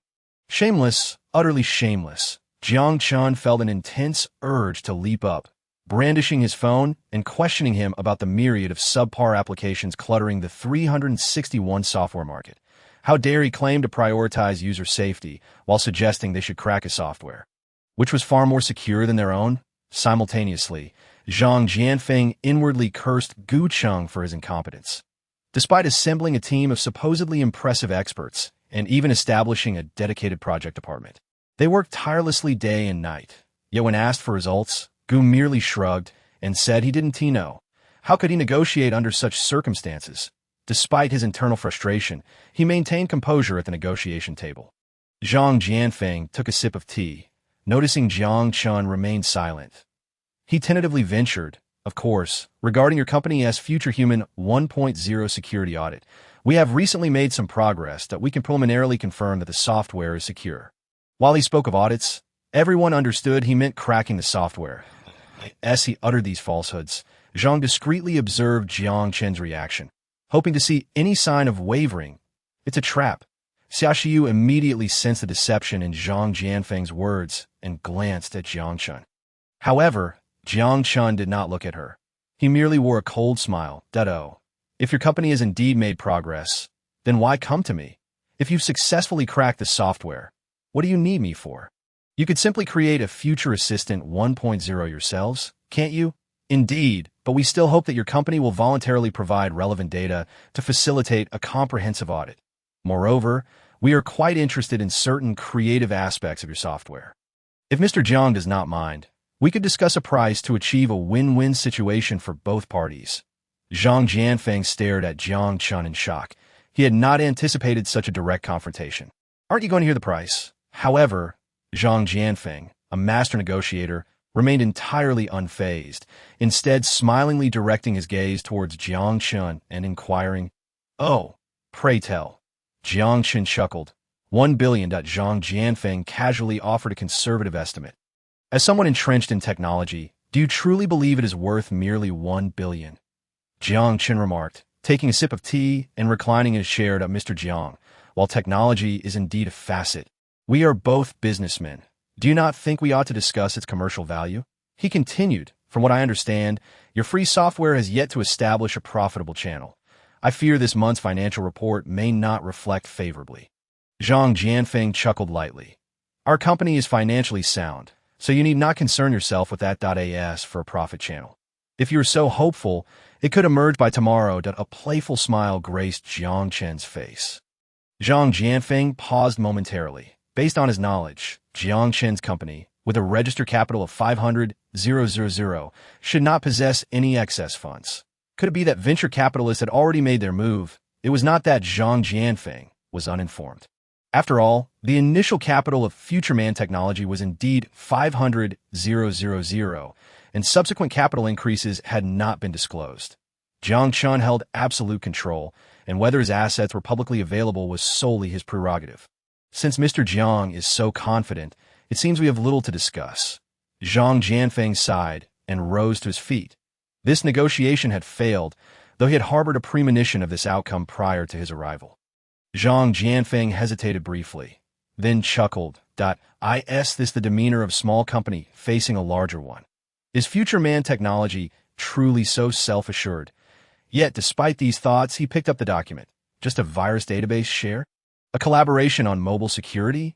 Shameless, utterly shameless, Jiang Chen felt an intense urge to leap up, brandishing his phone and questioning him about the myriad of subpar applications cluttering the 361 software market. How dare he claim to prioritize user safety while suggesting they should crack his software, which was far more secure than their own? Simultaneously, Zhang Jianfeng inwardly cursed Gu Cheng for his incompetence. Despite assembling a team of supposedly impressive experts and even establishing a dedicated project department, they worked tirelessly day and night. Yet when asked for results, Gu merely shrugged and said he didn't know. How could he negotiate under such circumstances? Despite his internal frustration, he maintained composure at the negotiation table. Zhang Jianfeng took a sip of tea, noticing Jiang Chen remained silent. He tentatively ventured, of course, regarding your company's future Human 1.0 security audit. We have recently made some progress that we can preliminarily confirm that the software is secure. While he spoke of audits, everyone understood he meant cracking the software. As he uttered these falsehoods, Zhang discreetly observed Jiang Chen's reaction, hoping to see any sign of wavering. It's a trap. Xiaoxiu immediately sensed the deception in Zhang Jianfeng's words and glanced at Jiang Chen. However, Jiang Chen did not look at her. He merely wore a cold smile. If your company has indeed made progress, then why come to me? If you've successfully cracked the software, what do you need me for? You could simply create a future assistant 1.0 yourselves, can't you? Indeed, but we still hope that your company will voluntarily provide relevant data to facilitate a comprehensive audit. Moreover, we are quite interested in certain creative aspects of your software. If Mr. Jiang does not mind, we could discuss a price to achieve a win-win situation for both parties. Zhang Jianfeng stared at Jiang Chen in shock. He had not anticipated such a direct confrontation. Aren't you going to hear the price? However, Zhang Jianfeng, a master negotiator, remained entirely unfazed, instead smilingly directing his gaze towards Jiang Chen and inquiring, "Oh, pray tell." Jiang Chen chuckled. 1 billion. Zhang Jianfeng casually offered a conservative estimate. As someone entrenched in technology, do you truly believe it is worth merely 1 billion? Jiang Chen remarked, taking a sip of tea and reclining in his chair. Mr. Jiang, while technology is indeed a facet, we are both businessmen. Do you not think we ought to discuss its commercial value? He continued, from what I understand, your free software has yet to establish a profitable channel. I fear this month's financial report may not reflect favorably. Zhang Jianfeng chuckled lightly. Our company is financially sound, so you need not concern yourself with that. As for a profit channel, if you're so hopeful, it could emerge by tomorrow. A playful smile graced Jiang Chen's face. Zhang Jianfeng paused momentarily. Based on his knowledge, Jiang Chen's company, with a registered capital of 500,000, should not possess any excess funds. Could it be that venture capitalists had already made their move? It was not that Zhang Jianfeng was uninformed. After all, the initial capital of Futureman Technology was indeed 500,000, and subsequent capital increases had not been disclosed. Jiang Chen held absolute control, and whether his assets were publicly available was solely his prerogative. Since Mr. Jiang is so confident, it seems we have little to discuss. Zhang Jianfeng sighed and rose to his feet. This negotiation had failed, though he had harbored a premonition of this outcome prior to his arrival. Zhang Jianfeng hesitated briefly, then chuckled. Is this the demeanor of a small company facing a larger one? Is Futureman Technology truly so self-assured? Yet, despite these thoughts, he picked up the document. Just a virus database share? A collaboration on mobile security?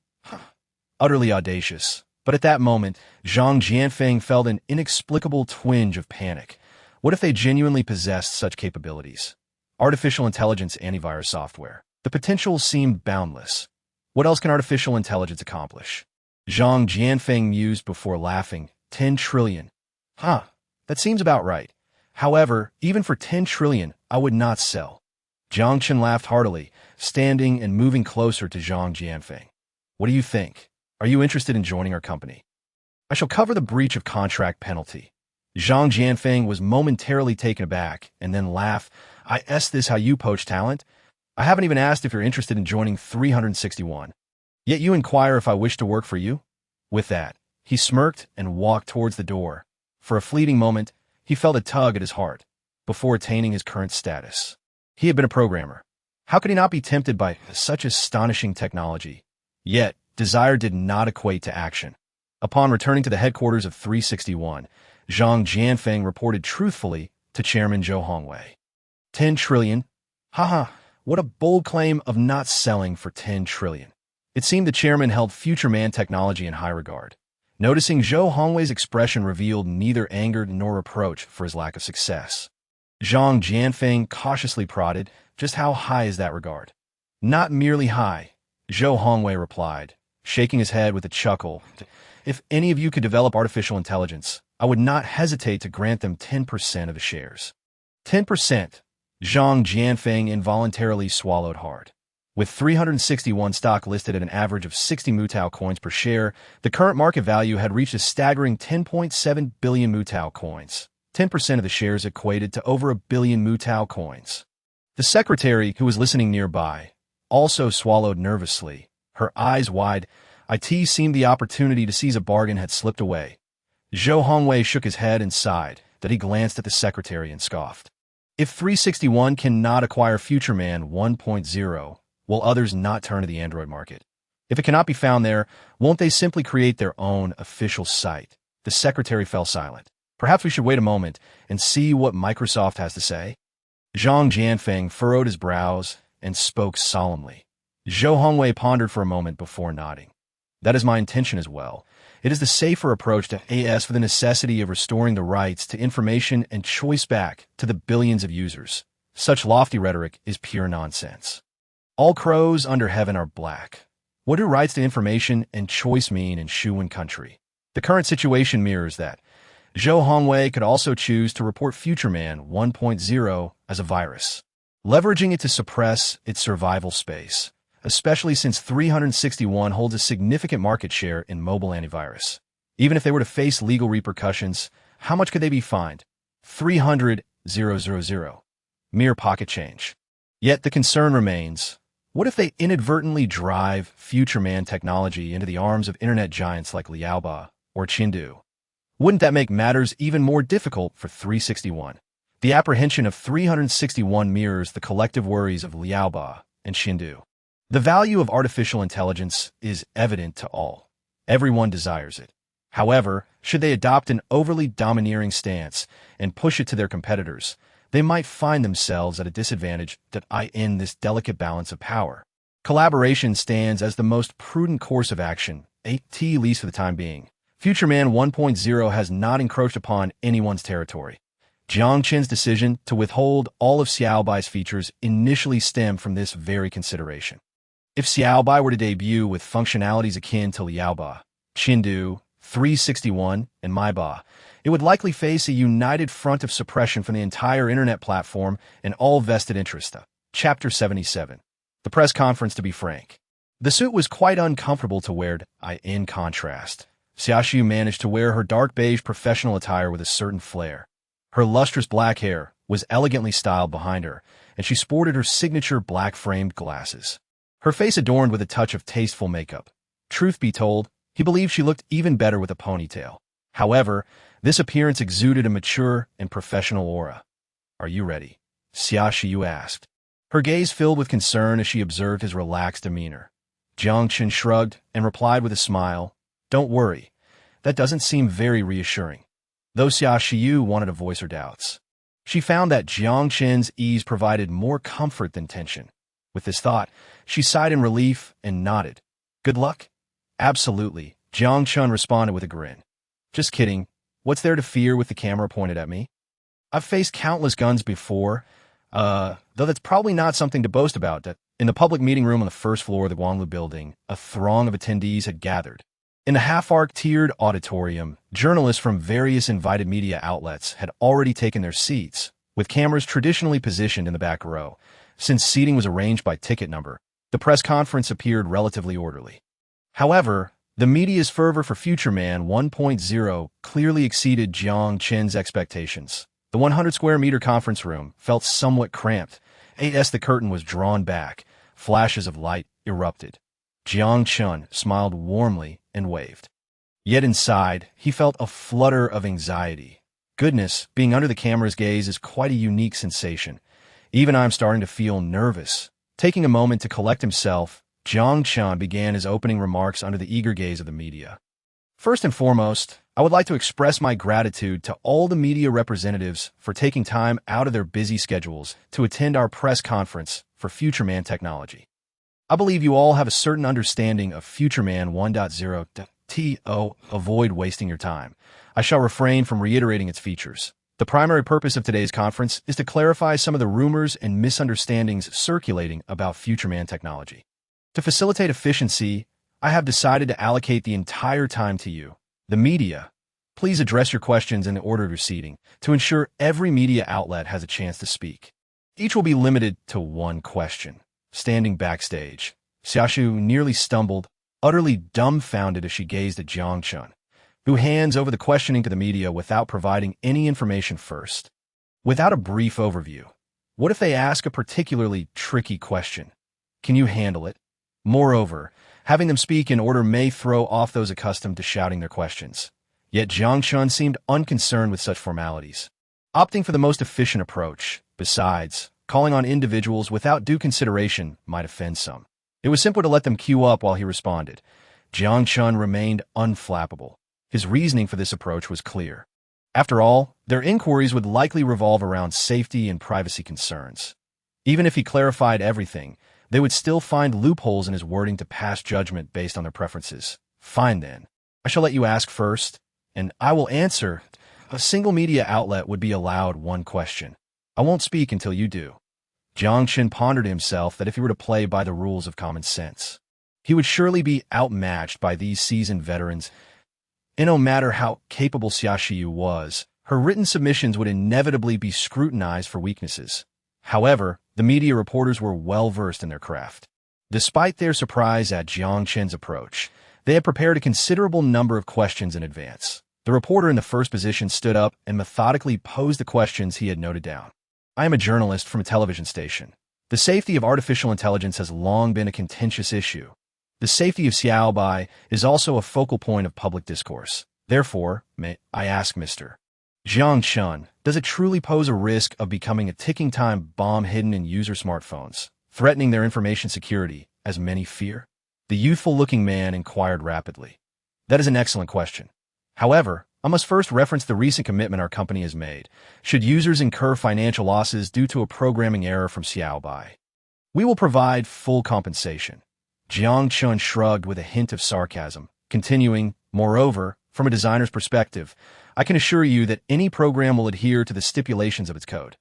Utterly audacious. But at that moment, Zhang Jianfeng felt an inexplicable twinge of panic. What if they genuinely possessed such capabilities? Artificial intelligence antivirus software. The potential seemed boundless. What else can artificial intelligence accomplish? Zhang Jianfeng mused before laughing. 10 trillion. That seems about right. However, even for 10 trillion, I would not sell. Jiang Chen laughed heartily, standing and moving closer to Zhang Jianfeng. What do you think? Are you interested in joining our company? I shall cover the breach of contract penalty. Zhang Jianfeng was momentarily taken aback and then laughed. Is this how you poach talent? I haven't even asked if you're interested in joining 361. Yet you inquire if I wish to work for you? With that, he smirked and walked towards the door. For a fleeting moment, he felt a tug at his heart, before attaining his current status. He had been a programmer. How could he not be tempted by such astonishing technology? Yet, desire did not equate to action. Upon returning to the headquarters of 361, Zhang Jianfeng reported truthfully to Chairman Zhou Hongwei. 10 trillion? What a bold claim of not selling for 10 trillion. It seemed the chairman held Futureman Technology in high regard. Noticing Zhou Hongwei's expression revealed neither anger nor reproach for his lack of success. Zhang Jianfeng cautiously prodded, just how high is that regard? Not merely high, Zhou Hongwei replied, shaking his head with a chuckle. If any of you could develop artificial intelligence, I would not hesitate to grant them 10% of the shares. 10%. Zhang Jianfeng involuntarily swallowed hard. With 361 stock listed at an average of 60 Mutao coins per share, the current market value had reached a staggering 10.7 billion Mutao coins. 10% of the shares equated to over a billion Mutao coins. The secretary, who was listening nearby, also swallowed nervously, her eyes wide. It seemed the opportunity to seize a bargain had slipped away. Zhou Hongwei shook his head and sighed, that he glanced at the secretary and scoffed. If 361 cannot acquire Futureman 1.0, will others not turn to the Android market? If it cannot be found there, won't they simply create their own official site? The secretary fell silent. Perhaps we should wait a moment and see what Microsoft has to say. Zhang Jianfeng furrowed his brows and spoke solemnly. Zhou Hongwei pondered for a moment before nodding. That is my intention as well. It is the safer approach to AS for the necessity of restoring the rights to information and choice back to the billions of users. Such lofty rhetoric is pure nonsense. All crows under heaven are black. What do rights to information and choice mean in Shuwen country? The current situation mirrors that. Zhou Hongwei could also choose to report Futureman 1.0 as a virus, leveraging it to suppress its survival space, especially since 361 holds a significant market share in mobile antivirus. Even if they were to face legal repercussions, how much could they be fined? 300,000. Mere pocket change. Yet the concern remains, what if they inadvertently drive future man technology into the arms of internet giants like Liaoba or Chengdu? Wouldn't that make matters even more difficult for 361? The apprehension of 361 mirrors the collective worries of Liaoba and Chengdu. The value of artificial intelligence is evident to all. Everyone desires it. However, should they adopt an overly domineering stance and push it to their competitors, they might find themselves at a disadvantage in this delicate balance of power. Collaboration stands as the most prudent course of action, at least for the time being. Future Man 1.0 has not encroached upon anyone's territory. Jiang Chen's decision to withhold all of Xiaobai's features initially stemmed from this very consideration. If Xiaobai were to debut with functionalities akin to Liaoba, Chengdu, 361, and Maiba, it would likely face a united front of suppression from the entire internet platform and all vested interests. Chapter 77. The press conference, to be frank. The suit was quite uncomfortable to wear. In contrast, Xiaoxiu managed to wear her dark beige professional attire with a certain flair. Her lustrous black hair was elegantly styled behind her, and she sported her signature black-framed glasses. Her face adorned with a touch of tasteful makeup. Truth be told, he believed she looked even better with a ponytail. However, this appearance exuded a mature and professional aura. "Are you ready?" Xiaoxiu asked. Her gaze filled with concern as she observed his relaxed demeanor. Jiang Chen shrugged and replied with a smile, "Don't worry. That doesn't seem very reassuring." Though Xiaoxiu wanted to voice her doubts, she found that Jiang Chen's ease provided more comfort than tension. With this thought, she sighed in relief and nodded. "Good luck?" "Absolutely," Jiang Chen responded with a grin. "Just kidding. What's there to fear with the camera pointed at me? I've faced countless guns before, though that's probably not something to boast about." In the public meeting room on the first floor of the Guanglu building, a throng of attendees had gathered. In the half-arc tiered auditorium, journalists from various invited media outlets had already taken their seats, with cameras traditionally positioned in the back row. Since seating was arranged by ticket number, the press conference appeared relatively orderly. However, the media's fervor for Future Man 1.0 clearly exceeded Jiang Chen's expectations. The 100-square-meter conference room felt somewhat cramped. As the curtain was drawn back, flashes of light erupted. Jiang Chen smiled warmly and waved. Yet inside, he felt a flutter of anxiety. Goodness, being under the camera's gaze is quite a unique sensation. Even I'm starting to feel nervous. Taking a moment to collect himself, Jiang Chen began his opening remarks under the eager gaze of the media. "First and foremost, I would like to express my gratitude to all the media representatives for taking time out of their busy schedules to attend our press conference for Future Man technology. I believe you all have a certain understanding of Future Man 1.0. Avoid wasting your time. I shall refrain from reiterating its features. The primary purpose of today's conference is to clarify some of the rumors and misunderstandings circulating about Future Man technology. To facilitate efficiency, I have decided to allocate the entire time to you, the media. Please address your questions in the order of your seating to ensure every media outlet has a chance to speak. Each will be limited to one question." Standing backstage, Xiaoxiu nearly stumbled, utterly dumbfounded as she gazed at Jiang Chen, who hands over the questioning to the media without providing any information first. Without a brief overview, what if they ask a particularly tricky question? Can you handle it? Moreover, having them speak in order may throw off those accustomed to shouting their questions. Yet Jiang Chen seemed unconcerned with such formalities, opting for the most efficient approach. Besides, calling on individuals without due consideration might offend some. It was simple to let them queue up while he responded. Jiang Chen remained unflappable. His reasoning for this approach was clear. After all, their inquiries would likely revolve around safety and privacy concerns. Even if he clarified everything, they would still find loopholes in his wording to pass judgment based on their preferences. "Fine then. I shall let you ask first, and I will answer. A single media outlet would be allowed one question. I won't speak until you do." Jiang Chen pondered to himself that if he were to play by the rules of common sense, he would surely be outmatched by these seasoned veterans. And no matter how capable Xiaoxiu was, her written submissions would inevitably be scrutinized for weaknesses. However, the media reporters were well-versed in their craft. Despite their surprise at Jiang Chen's approach, They had prepared a considerable number of questions in advance. The reporter in the first position stood up and methodically posed the questions he had noted down. I am a journalist from a television station. The safety of artificial intelligence has long been a contentious issue. The safety of Xiaobai is also a focal point of public discourse. Therefore, may I ask Mr. Jiang Chen, does it truly pose a risk of becoming a ticking time bomb hidden in user smartphones, threatening their information security, as many fear? The youthful-looking man inquired rapidly. That is an excellent question. However, I must first reference the recent commitment our company has made. Should users incur financial losses due to a programming error from Xiaobai, we will provide full compensation. Jiang Chen shrugged with a hint of sarcasm, continuing, moreover, from a designer's perspective, I can assure you that any program will adhere to the stipulations of its code.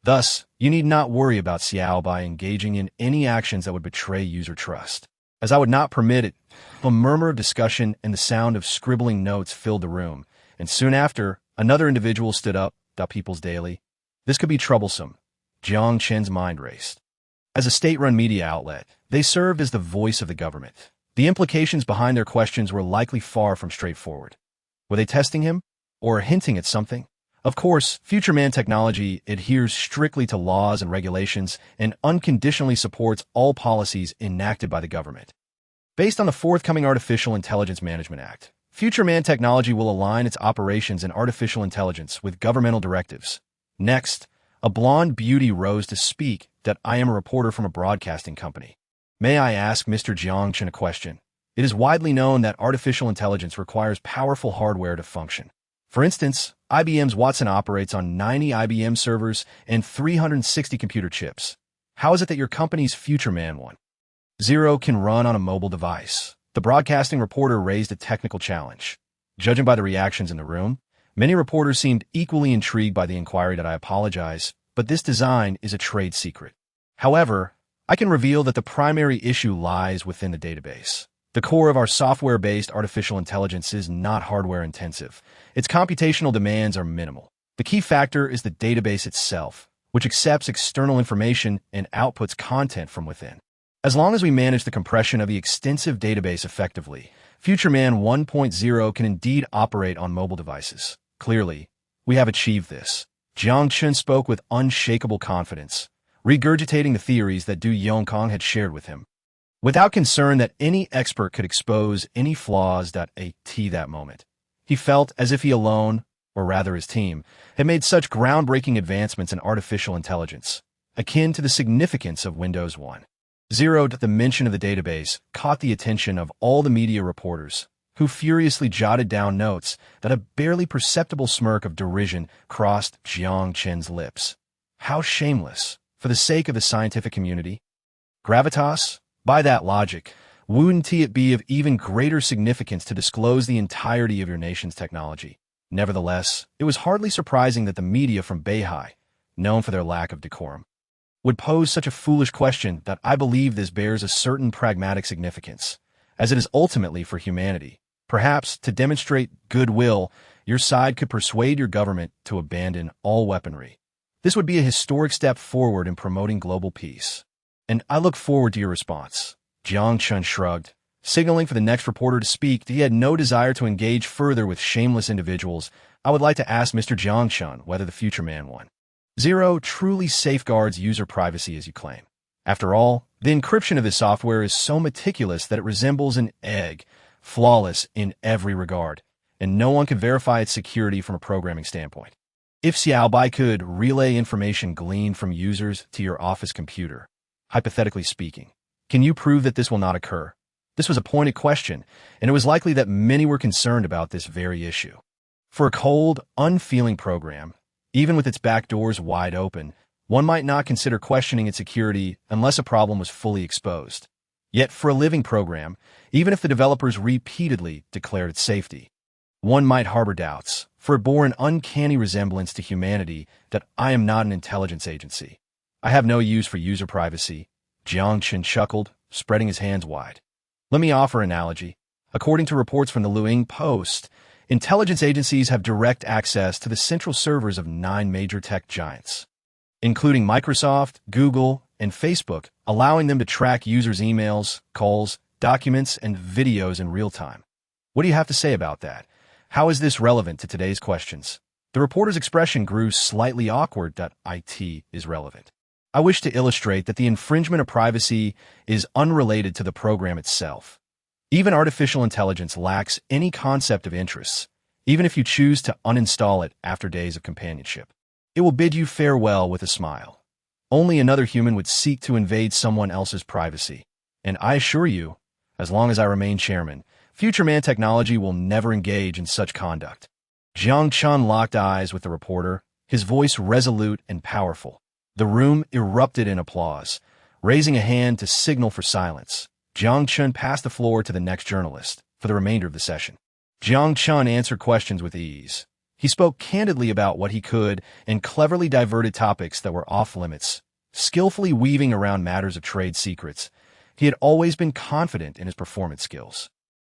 Thus, you need not worry about Xiaobai engaging in any actions that would betray user trust, as I would not permit it. A murmur of discussion and the sound of scribbling notes filled the room, and soon after, another individual stood up. People's Daily. This could be troublesome. Jiang Chen's mind raced. As a state-run media outlet, they served as the voice of the government. The implications behind their questions were likely far from straightforward. Were they testing him? Or hinting at something? Of course, Future Man technology adheres strictly to laws and regulations and unconditionally supports all policies enacted by the government. Based on the forthcoming Artificial Intelligence Management Act, Future Man technology will align its operations in artificial intelligence with governmental directives. Next, a blonde beauty rose to speak. I am a reporter from a broadcasting company. May I ask Mr. Jiang Chen a question? It is widely known that artificial intelligence requires powerful hardware to function. For instance, IBM's Watson operates on 90 IBM servers and 360 computer chips. How is it that your company's Future Man 1.0 can run on a mobile device? The broadcasting reporter raised a technical challenge. Judging by the reactions in the room, many reporters seemed equally intrigued by the inquiry. I apologize, but this design is a trade secret. However, I can reveal that the primary issue lies within the database. The core of our software-based artificial intelligence is not hardware-intensive. Its computational demands are minimal. The key factor is the database itself, which accepts external information and outputs content from within. As long as we manage the compression of the extensive database effectively, Future Man 1.0 can indeed operate on mobile devices. Clearly, we have achieved this. Jiang Chen spoke with unshakable confidence, regurgitating the theories that Du Yongkong had shared with him. Without concern that any expert could expose any flaws. At that moment, he felt as if he alone, or rather his team, had made such groundbreaking advancements in artificial intelligence, akin to the significance of Windows 1.0. The mention of the database caught the attention of all the media reporters, who furiously jotted down notes. That a barely perceptible smirk of derision crossed Jiang Chen's lips. How shameless, for the sake of the scientific community. Gravitas? By that logic, wouldn't it be of even greater significance to disclose the entirety of your nation's technology? Nevertheless, it was hardly surprising that the media from Beihai, known for their lack of decorum, would pose such a foolish question. I believe this bears a certain pragmatic significance, as it is ultimately for humanity. Perhaps, to demonstrate goodwill, your side could persuade your government to abandon all weaponry. This would be a historic step forward in promoting global peace. And I look forward to your response. Jiang Chen shrugged, signaling for the next reporter to speak. He had no desire to engage further with shameless individuals. I would like to ask Mr. Jiang Chen whether the Future Man 1.0 truly safeguards user privacy as you claim. After all, the encryption of this software is so meticulous that it resembles an egg, flawless in every regard, and no one can verify its security from a programming standpoint. If Xiaobai could relay information gleaned from users to your office computer, hypothetically speaking, can you prove that this will not occur? This was a pointed question, and it was likely that many were concerned about this very issue. For a cold, unfeeling program, even with its back doors wide open, one might not consider questioning its security unless a problem was fully exposed. Yet for a living program, even if the developers repeatedly declared its safety, one might harbor doubts, for it bore an uncanny resemblance to humanity. I am not an intelligence agency. I have no use for user privacy. Jiang Chen chuckled, spreading his hands wide. Let me offer an analogy. According to reports from the Luing Post, intelligence agencies have direct access to the central servers of 9 major tech giants, including Microsoft, Google, and Facebook, allowing them to track users' emails, calls, documents, and videos in real time. What do you have to say about that? How is this relevant to today's questions? The reporter's expression grew slightly awkward. It is relevant. I wish to illustrate that the infringement of privacy is unrelated to the program itself. Even artificial intelligence lacks any concept of interests, even if you choose to uninstall it after days of companionship. It will bid you farewell with a smile. Only another human would seek to invade someone else's privacy. And I assure you, as long as I remain chairman, Future Man Technology will never engage in such conduct. Jiang Chen locked eyes with the reporter, his voice resolute and powerful. The room erupted in applause. Raising a hand to signal for silence, Jiang Chen passed the floor to the next journalist for the remainder of the session. Jiang Chen answered questions with ease. He spoke candidly about what he could and cleverly diverted topics that were off-limits, skillfully weaving around matters of trade secrets. He had always been confident in his performance skills.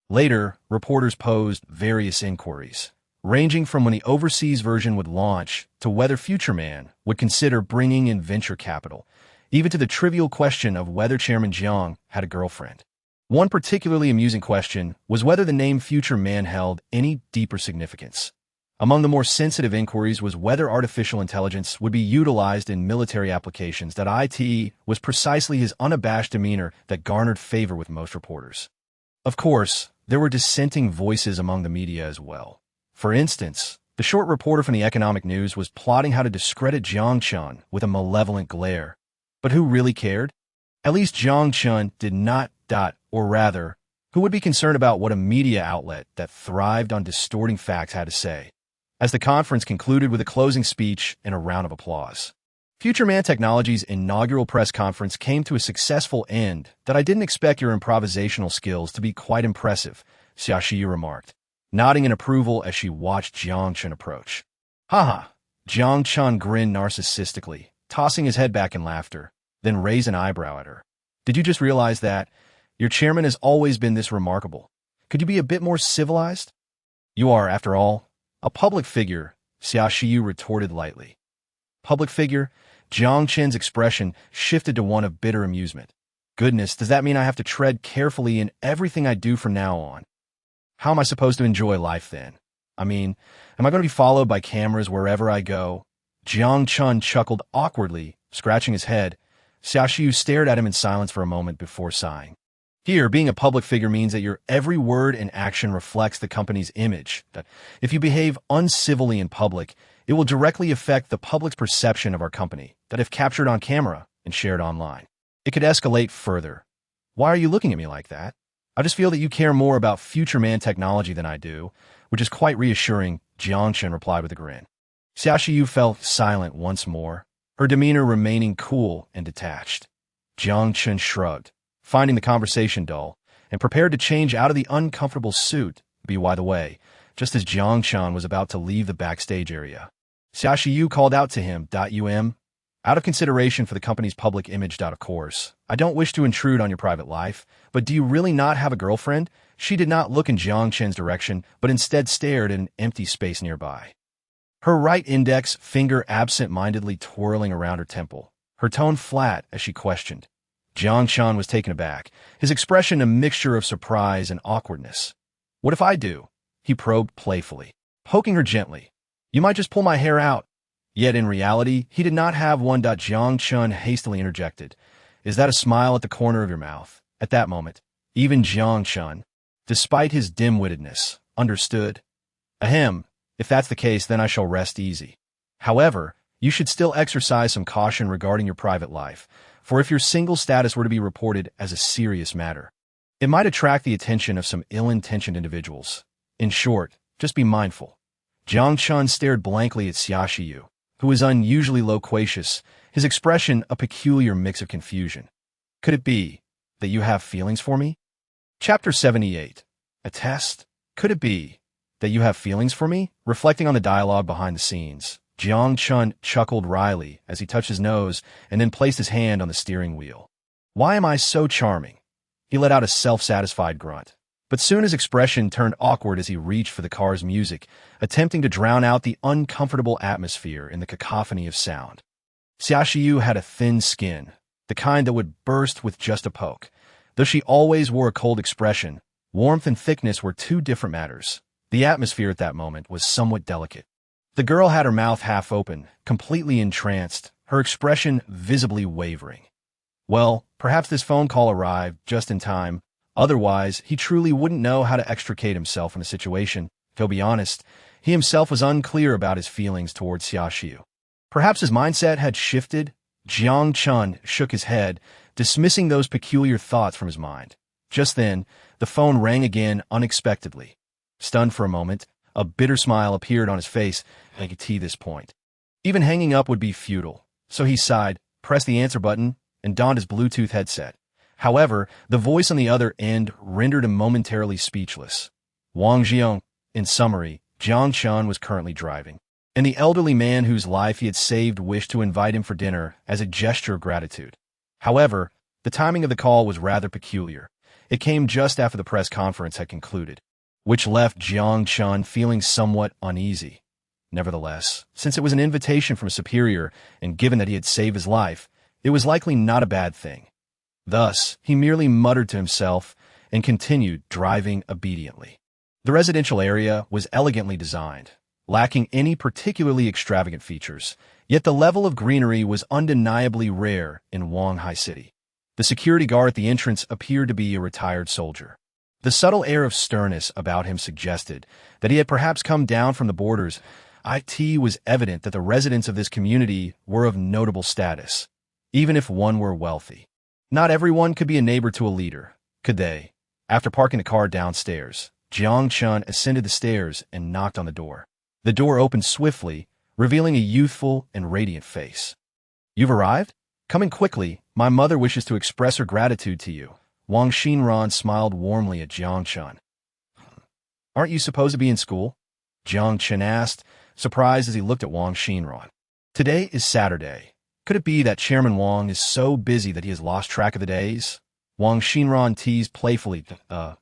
Later, reporters posed various inquiries, ranging from when the overseas version would launch to whether Future Man would consider bringing in venture capital, even to the trivial question of whether Chairman Jiang had a girlfriend. One particularly amusing question was whether the name Future Man held any deeper significance. Among the more sensitive inquiries was whether artificial intelligence would be utilized in military applications. It was precisely his unabashed demeanor that garnered favor with most reporters. Of course, there were dissenting voices among the media as well. For instance, the short reporter from the Economic News was plotting how to discredit Jiang Chen with a malevolent glare. But who really cared? At least Jiang Chen did not. Or rather, who would be concerned about what a media outlet that thrived on distorting facts had to say? As the conference concluded with a closing speech and a round of applause. Future Man Technology's inaugural press conference came to a successful end. I didn't expect your improvisational skills to be quite impressive, Xiaoxiyu remarked, nodding in approval as she watched Jiang Chen approach. Haha, Jiang Chen grinned narcissistically, tossing his head back in laughter, then raised an eyebrow at her. Did you just realize that? Your chairman has always been this remarkable. Could you be a bit more civilized? You are, after all, a public figure, Xiaoxiyu retorted lightly. Public figure? Jiang Chen's expression shifted to one of bitter amusement. Goodness, does that mean I have to tread carefully in everything I do from now on? How am I supposed to enjoy life then? I mean, am I going to be followed by cameras wherever I go? Jiang Chen chuckled awkwardly, scratching his head. Xiaoxiyu stared at him in silence for a moment before sighing. Here, being a public figure means that your every word and action reflects the company's image, that if you behave uncivilly in public, it will directly affect the public's perception of our company, that if captured on camera and shared online, it could escalate further. Why are you looking at me like that? I just feel that you care more about Future Man Technology than I do, which is quite reassuring, Jiang Chen replied with a grin. Xiaoxiyu fell silent once more, her demeanor remaining cool and detached. Jiang Chen shrugged, finding the conversation dull, and prepared to change out of the uncomfortable suit, by the way, just as Jiang Chen was about to leave the backstage area. Xiaoxiyu called out to him, out of consideration for the company's public image. Of course, I don't wish to intrude on your private life, but do you really not have a girlfriend? She did not look in Jiang Chen's direction, but instead stared at an empty space nearby. Her right index finger absent-mindedly twirling around her temple, her tone flat as she questioned. Jiang Chen was taken aback, his expression a mixture of surprise and awkwardness. What if I do? He probed playfully, poking her gently. You might just pull my hair out. Yet in reality, he did not have one. Jiang Chen hastily interjected. Is that a smile at the corner of your mouth? At that moment, even Jiang Chen, despite his dim-wittedness, understood. Ahem, if that's the case, then I shall rest easy. However, you should still exercise some caution regarding your private life, for if your single status were to be reported as a serious matter, it might attract the attention of some ill-intentioned individuals. In short, just be mindful. Jiang Chen stared blankly at Xiaoxiyu, who was unusually loquacious, his expression a peculiar mix of confusion. Could it be that you have feelings for me? Chapter 78. A test? Could it be that you have feelings for me? Reflecting on the dialogue behind the scenes, Jiang Chen chuckled wryly as he touched his nose and then placed his hand on the steering wheel. Why am I so charming? He let out a self-satisfied grunt. But soon his expression turned awkward as he reached for the car's music, attempting to drown out the uncomfortable atmosphere in the cacophony of sound. Xiaoxiyu had a thin skin, the kind that would burst with just a poke, Though she always wore a cold expression, warmth and thickness were two different matters. The atmosphere at that moment was somewhat delicate. The girl had her mouth half open, completely entranced, her expression visibly wavering. Well, perhaps this phone call arrived just in time. Otherwise, he truly wouldn't know how to extricate himself in a situation. To be honest, he himself was unclear about his feelings towards Xiaoxiu. Perhaps his mindset had shifted. Jiang Chen shook his head, dismissing those peculiar thoughts from his mind. Just then, the phone rang again unexpectedly. Stunned for a moment, a bitter smile appeared on his face. I could see this point. Even hanging up would be futile. So he sighed, pressed the answer button, and donned his Bluetooth headset. However, the voice on the other end rendered him momentarily speechless. Wang Jiang. In summary, Jiang Chen was currently driving, and the elderly man whose life he had saved wished to invite him for dinner as a gesture of gratitude. However, the timing of the call was rather peculiar. It came just after the press conference had concluded, which left Jiang Chen feeling somewhat uneasy. Nevertheless, since it was an invitation from a superior, and given that he had saved his life, it was likely not a bad thing. Thus, he merely muttered to himself and continued driving obediently. The residential area was elegantly designed, lacking any particularly extravagant features, yet the level of greenery was undeniably rare in Wanghai City. The security guard at the entrance appeared to be a retired soldier. The subtle air of sternness about him suggested that he had perhaps come down from the borders. It was evident that the residents of this community were of notable status, even if one were wealthy. Not everyone could be a neighbor to a leader, could they? After parking the car downstairs, Jiang Chen ascended the stairs and knocked on the door. The door opened swiftly, revealing a youthful and radiant face. "You've arrived? Come in quickly. My mother wishes to express her gratitude to you." Wang Xinran smiled warmly at Jiang Chen. "Aren't you supposed to be in school?" Jiang Chen asked, surprised as he looked at Wang Xinran. "Today is Saturday. Could it be that Chairman Wang is so busy that he has lost track of the days?" Wang Xinran teased playfully.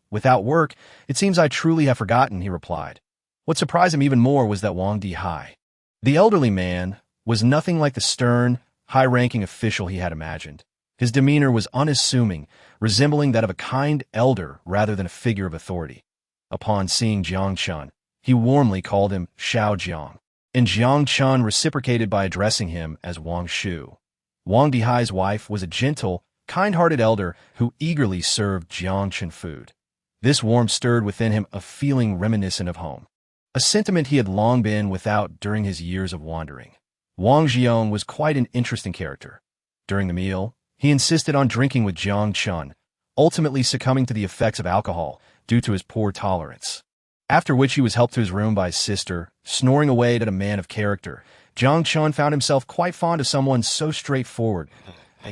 Without work, it seems I truly have forgotten," he replied. What surprised him even more was that Wang Dihai, the elderly man, was nothing like the stern, high-ranking official he had imagined. His demeanor was unassuming, resembling that of a kind elder rather than a figure of authority. Upon seeing Jiang Chen, he warmly called him Xiao Jiang, and Jiang Chen reciprocated by addressing him as Wang Shu. Wang Dihai's wife was a gentle, kind-hearted elder who eagerly served Jiang Chen food. This warmth stirred within him a feeling reminiscent of home, a sentiment he had long been without during his years of wandering. Wang Jiang was quite an interesting character. During the meal, he insisted on drinking with Jiang Chen, ultimately succumbing to the effects of alcohol due to his poor tolerance. After which he was helped to his room by his sister, snoring away at a man of character. Jiang Chen found himself quite fond of someone so straightforward.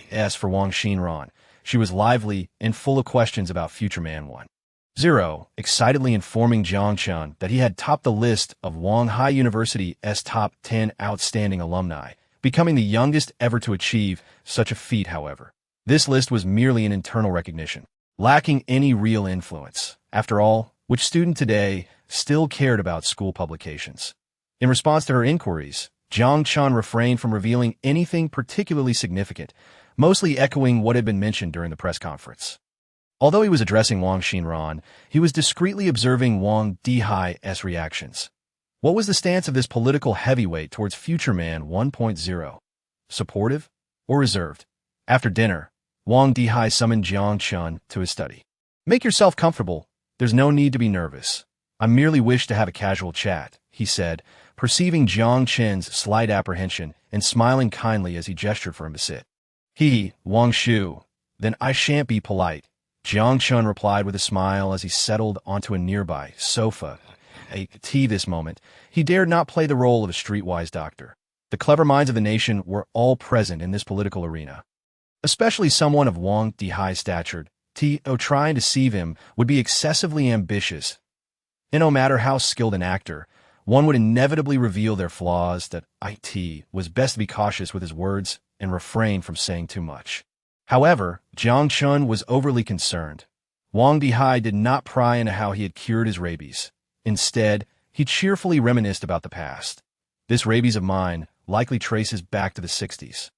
As for Wang Xinran, she was lively and full of questions about future Man 1.0, excitedly informing Jiang Chen that he had topped the list of Wanghai University's top 10 outstanding alumni, becoming the youngest ever to achieve such a feat. However, this list was merely an internal recognition, lacking any real influence. After all, which student today still cared about school publications? In response to her inquiries, Jiang Chen refrained from revealing anything particularly significant, mostly echoing what had been mentioned during the press conference. Although he was addressing Wang Xinran, he was discreetly observing Wang Dihai's reactions. What was the stance of this political heavyweight towards future Man 1.0? Supportive or reserved? After dinner, Wang Dihai summoned Jiang Chen to his study. "Make yourself comfortable. There's no need to be nervous. I merely wish to have a casual chat," he said, perceiving Jiang Chen's slight apprehension and smiling kindly as he gestured for him to sit. Wang Shu, "Then I shan't be polite," Jiang Chen replied with a smile as he settled onto a nearby sofa. This moment, he dared not play the role of a streetwise doctor. The clever minds of the nation were all present in this political arena. Especially someone of Wang Dihai's stature, trying to deceive him would be excessively ambitious. And no matter how skilled an actor, one would inevitably reveal their flaws. That was best to be cautious with his words and refrain from saying too much. However, Jiang Chen was overly concerned. Wang Dihai did not pry into how he had cured his rabies. Instead, he cheerfully reminisced about the past. "This rabies of mine likely traces back to the 60s.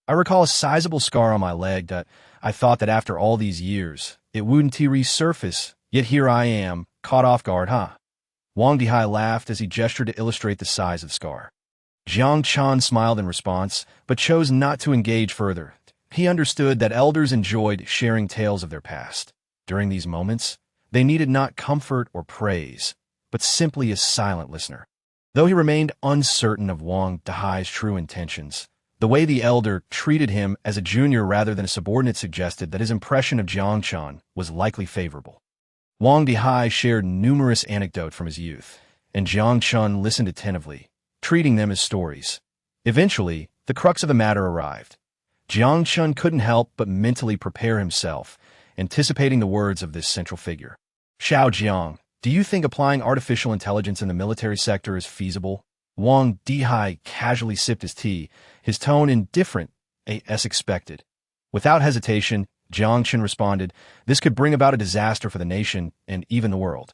I recall a sizable scar on my leg that I thought that after all these years, it wouldn't resurface, yet here I am, caught off guard, huh? Wang Dihai laughed as he gestured to illustrate the size of the scar. Jiang Chen smiled in response, but chose not to engage further. He understood that elders enjoyed sharing tales of their past. During these moments, they needed not comfort or praise, but simply a silent listener. Though he remained uncertain of Wang Dihai's true intentions, the way the elder treated him as a junior rather than a subordinate suggested that his impression of Jiang Chen was likely favorable. Wang Dihai shared numerous anecdotes from his youth, and Jiang Chen listened attentively, treating them as stories. Eventually, the crux of the matter arrived. Jiang Chen couldn't help but mentally prepare himself, anticipating the words of this central figure. Xiao Jiang, do you think applying artificial intelligence in the military sector is feasible? Wang Dihai casually sipped his tea, his tone indifferent, as expected. Without hesitation, Jiang Chen responded, this could bring about a disaster for the nation and even the world.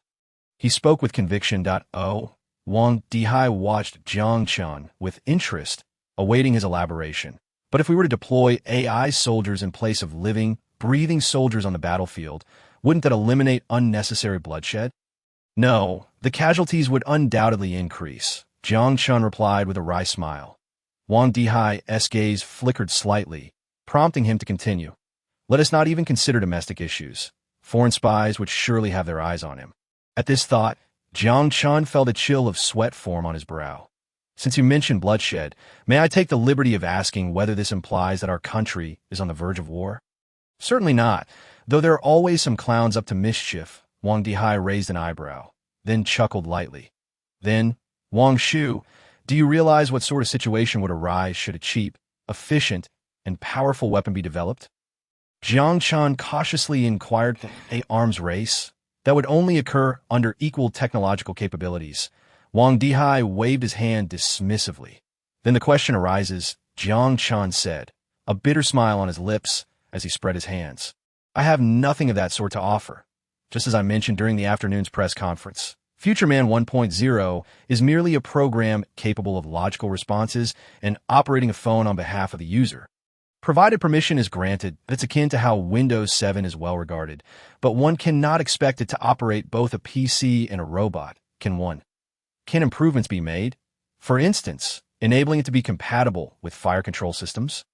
He spoke with conviction. Wang Dihai watched Jiang Chen with interest, awaiting his elaboration. But if we were to deploy AI soldiers in place of living, breathing soldiers on the battlefield, wouldn't that eliminate unnecessary bloodshed? No, the casualties would undoubtedly increase, Jiang Chen replied with a wry smile. Wang Dihai's gaze flickered slightly, prompting him to continue. Let us not even consider domestic issues. Foreign spies would surely have their eyes on him. At this thought, Jiang Chen felt a chill of sweat form on his brow. Since you mentioned bloodshed, may I take the liberty of asking whether this implies that our country is on the verge of war? Certainly not, though there are always some clowns up to mischief. Wang Dihai raised an eyebrow, then chuckled lightly. Then, Wang Shu, do you realize what sort of situation would arise should a cheap, efficient, and powerful weapon be developed? Jiang Chen cautiously inquired, an arms race? That would only occur under equal technological capabilities. Wang Dihai waved his hand dismissively. Then the question arises, Jiang Chen said, a bitter smile on his lips as he spread his hands. I have nothing of that sort to offer. Just as I mentioned during the afternoon's press conference, Future Man 1.0 is merely a program capable of logical responses and operating a phone on behalf of the user. Provided permission is granted, it's akin to how Windows 7 is well regarded, but one cannot expect it to operate both a PC and a robot, can one? Can improvements be made? For instance, enabling it to be compatible with fire control systems?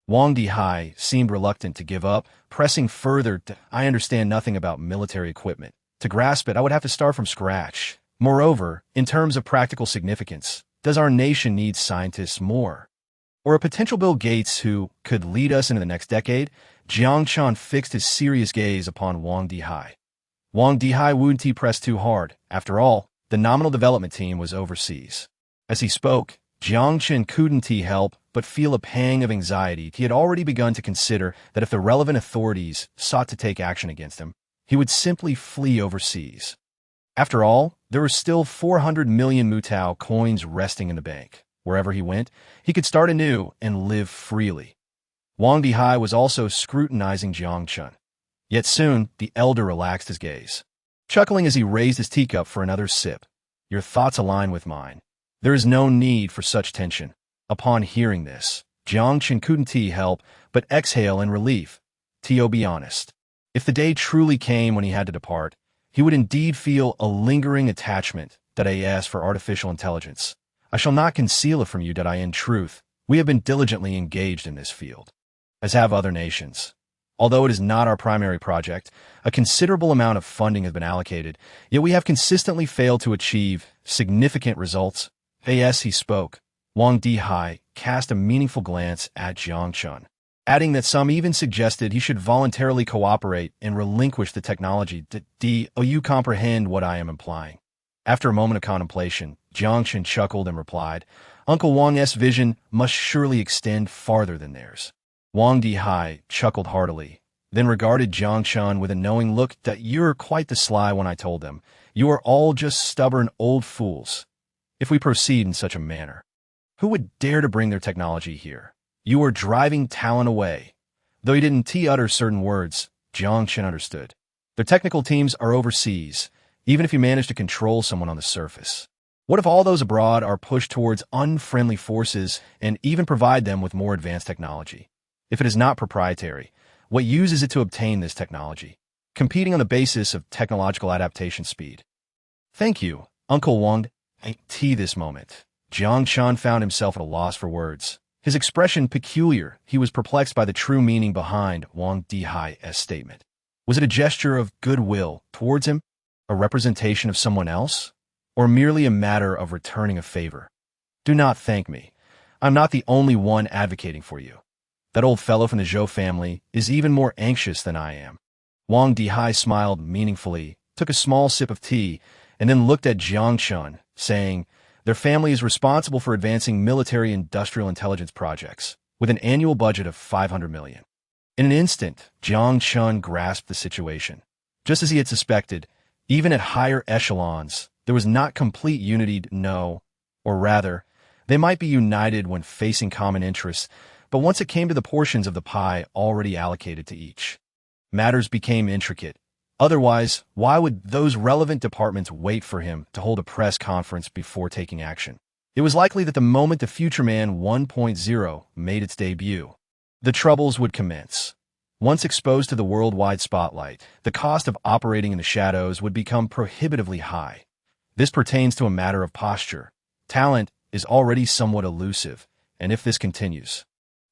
Wang Dihai seemed reluctant to give up, pressing further I understand nothing about military equipment. To grasp it, I would have to start from scratch. Moreover, in terms of practical significance, does our nation need scientists more? Or a potential Bill Gates who could lead us into the next decade? Jiang Chen fixed his serious gaze upon Wang Dihai. Wang Dihai wouldn't press too hard. After all, the nominal development team was overseas. As he spoke, Jiang Chen couldn't help but feel a pang of anxiety. He had already begun to consider that if the relevant authorities sought to take action against him, he would simply flee overseas. After all, there were still 400 million Mutao coins resting in the bank. Wherever he went, he could start anew and live freely. Wang Dihai was also scrutinizing Jiang Chen. Yet soon, the elder relaxed his gaze, chuckling as he raised his teacup for another sip. Your thoughts align with mine. There is no need for such tension. Upon hearing this, Jiang Chen couldn't help but exhale in relief. To be honest, if the day truly came when he had to depart, he would indeed feel a lingering attachment for artificial intelligence. I shall not conceal it from you that in truth, we have been diligently engaged in this field, as have other nations. Although it is not our primary project, a considerable amount of funding has been allocated, yet we have consistently failed to achieve significant results. As he spoke, Wang Dihai cast a meaningful glance at Jiang Chen, adding that some even suggested he should voluntarily cooperate and relinquish the technology. You comprehend what I am implying? After a moment of contemplation, Jiang Chen chuckled and replied, Uncle Wang's vision must surely extend farther than theirs. Wang Dihai chuckled heartily, then regarded Jiang Chen with a knowing look. You're quite the sly one, I told them. You are all just stubborn old fools. If we proceed in such a manner, who would dare to bring their technology here? You are driving talent away. Though he didn't utter certain words, Jiang Chen understood. Their technical teams are overseas, even if you manage to control someone on the surface. What if all those abroad are pushed towards unfriendly forces and even provide them with more advanced technology? If it is not proprietary, what uses it to obtain this technology, competing on the basis of technological adaptation speed? Thank you, Uncle Wang. This moment, Jiang Chen found himself at a loss for words. His expression peculiar, he was perplexed by the true meaning behind Wang Dihai's statement. Was it a gesture of goodwill towards him? A representation of someone else? Or merely a matter of returning a favor? Do not thank me. I'm not the only one advocating for you. That old fellow from the Zhou family is even more anxious than I am. Wang Dihai smiled meaningfully, took a small sip of tea, and then looked at Jiang Chen, saying, their family is responsible for advancing military-industrial intelligence projects, with an annual budget of 500 million. In an instant, Jiang Chen grasped the situation. Just as he had suspected, even at higher echelons, there was not complete unity, no, or rather, they might be united when facing common interests, but once it came to the portions of the pie already allocated to each, matters became intricate. Otherwise, why would those relevant departments wait for him to hold a press conference before taking action? It was likely that the moment the Future Man 1.0 made its debut, the troubles would commence. Once exposed to the worldwide spotlight, the cost of operating in the shadows would become prohibitively high. This pertains to a matter of posture. Talent is already somewhat elusive, and if this continues,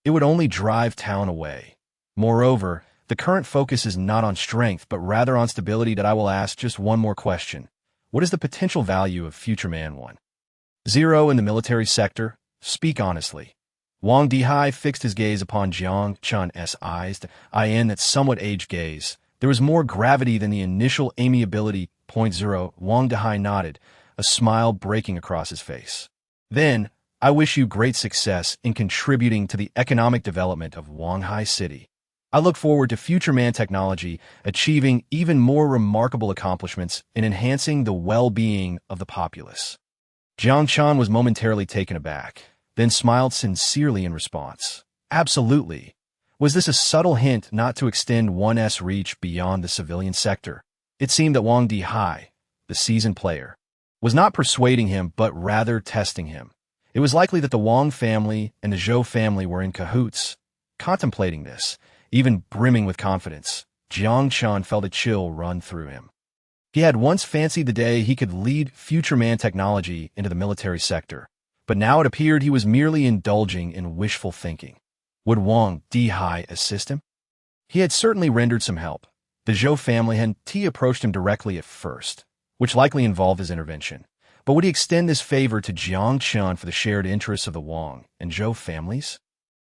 it would only drive talent away. Moreover, the current focus is not on strength, but rather on stability. That I will ask just one more question. What is the potential value of Future Man 1.0 in the military sector? Speak honestly. Wang Dihai fixed his gaze upon Jiang Chen's eyes, that somewhat aged gaze. There was more gravity than the initial amiability. 0. Wang Dihai nodded, a smile breaking across his face. Then, I wish you great success in contributing to the economic development of Wanghai City. I look forward to Future Man technology achieving even more remarkable accomplishments in enhancing the well-being of the populace. Jiang Chen was momentarily taken aback, then smiled sincerely in response. Absolutely. Was this a subtle hint not to extend 1's reach beyond the civilian sector? It seemed that Wang Dihai, the seasoned player, was not persuading him but rather testing him. It was likely that the Wang family and the Zhou family were in cahoots. Contemplating this, even brimming with confidence, Jiang Chen felt a chill run through him. He had once fancied the day he could lead Future Man technology into the military sector, but now it appeared he was merely indulging in wishful thinking. Would Wang Dihai assist him? He had certainly rendered some help. The Zhou family had approached him directly at first, which likely involved his intervention. But would he extend this favor to Jiang Chen for the shared interests of the Wang and Zhou families?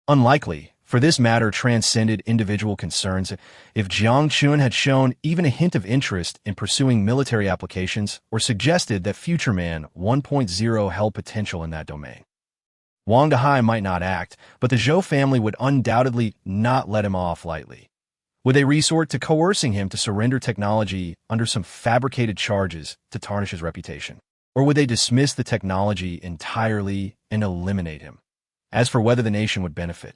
Unlikely, for this matter transcended individual concerns. If Jiang Chen had shown even a hint of interest in pursuing military applications or suggested that Future Man 1.0 held potential in that domain, Wang Dihai might not act, but the Zhou family would undoubtedly not let him off lightly. Would they resort to coercing him to surrender technology under some fabricated charges to tarnish his reputation? Or would they dismiss the technology entirely and eliminate him? As for whether the nation would benefit,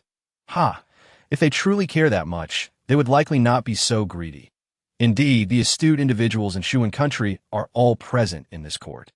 if they truly care that much, they would likely not be so greedy. Indeed, the astute individuals in Shuan country are all present in this court.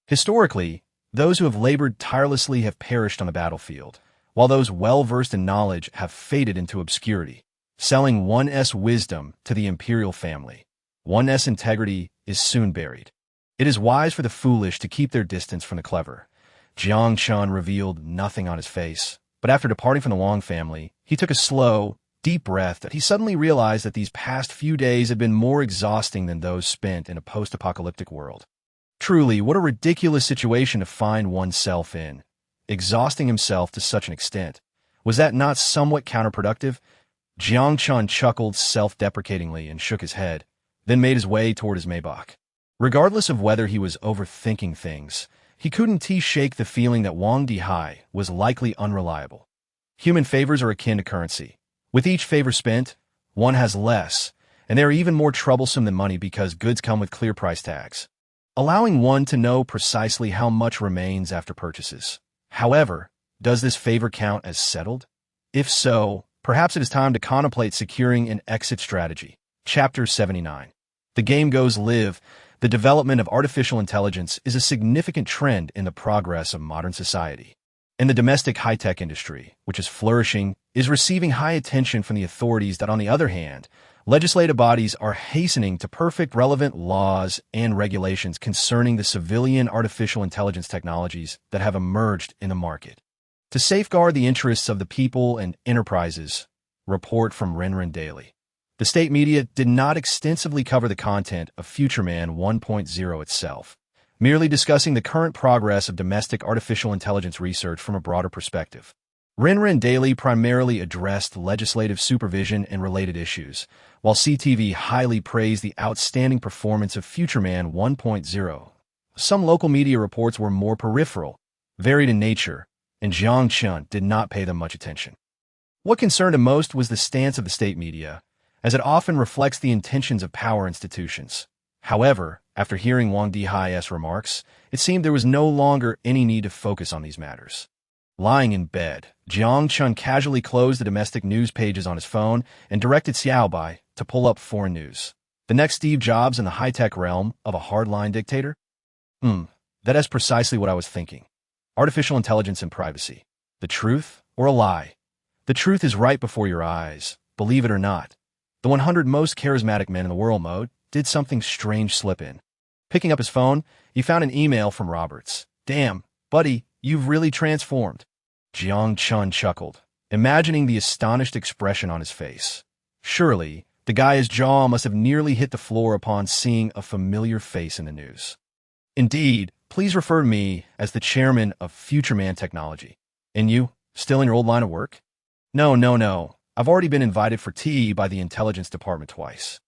Historically, those who have labored tirelessly have perished on the battlefield, while those well-versed in knowledge have faded into obscurity, selling 1's wisdom to the imperial family. 1's integrity is soon buried. It is wise for the foolish to keep their distance from the clever. Jiang Chen revealed nothing on his face, but after departing from the Wang family, he took a slow, deep breath that he suddenly realized that these past few days had been more exhausting than those spent in a post-apocalyptic world. Truly, what a ridiculous situation to find oneself in, exhausting himself to such an extent. Was that not somewhat counterproductive? Jiang Chen chuckled self-deprecatingly and shook his head, then made his way toward his Maybach. Regardless of whether he was overthinking things, he couldn't shake the feeling that Wang Dihai was likely unreliable. Human favors are akin to currency. With each favor spent, one has less, and they are even more troublesome than money because goods come with clear price tags, allowing one to know precisely how much remains after purchases. However, does this favor count as settled? If so, perhaps it is time to contemplate securing an exit strategy. Chapter 79. The game goes live. The development of artificial intelligence is a significant trend in the progress of modern society. And the domestic high-tech industry, which is flourishing, is receiving high attention from the authorities that, on the other hand, legislative bodies are hastening to perfect relevant laws and regulations concerning the civilian artificial intelligence technologies that have emerged in the market. To safeguard the interests of the people and enterprises, report from Rinrin Daily. The state media did not extensively cover the content of Futureman 1.0 itself, merely discussing the current progress of domestic artificial intelligence research from a broader perspective. Rinrin Daily primarily addressed legislative supervision and related issues, while CTV highly praised the outstanding performance of Futureman 1.0. Some local media reports were more peripheral, varied in nature, and Jiang Chen did not pay them much attention. What concerned him most was the stance of the state media, as it often reflects the intentions of power institutions. However, after hearing Wang Dihai's remarks, it seemed there was no longer any need to focus on these matters. Lying in bed, Jiang Chen casually closed the domestic news pages on his phone and directed Xiaobai to pull up foreign news. The next Steve Jobs in the high-tech realm of a hardline dictator? That is precisely what I was thinking. Artificial intelligence and privacy. The truth or a lie? The truth is right before your eyes, believe it or not. The 100 most charismatic men in the world mode did something strange slip in. Picking up his phone, he found an email from Roberts. Damn, buddy, you've really transformed. Jiang Chen chuckled, imagining the astonished expression on his face. Surely, the guy's jaw must have nearly hit the floor upon seeing a familiar face in the news. Indeed, please refer to me as the chairman of Futureman Technology. And you, still in your old line of work? No. I've already been invited for tea by the intelligence department twice.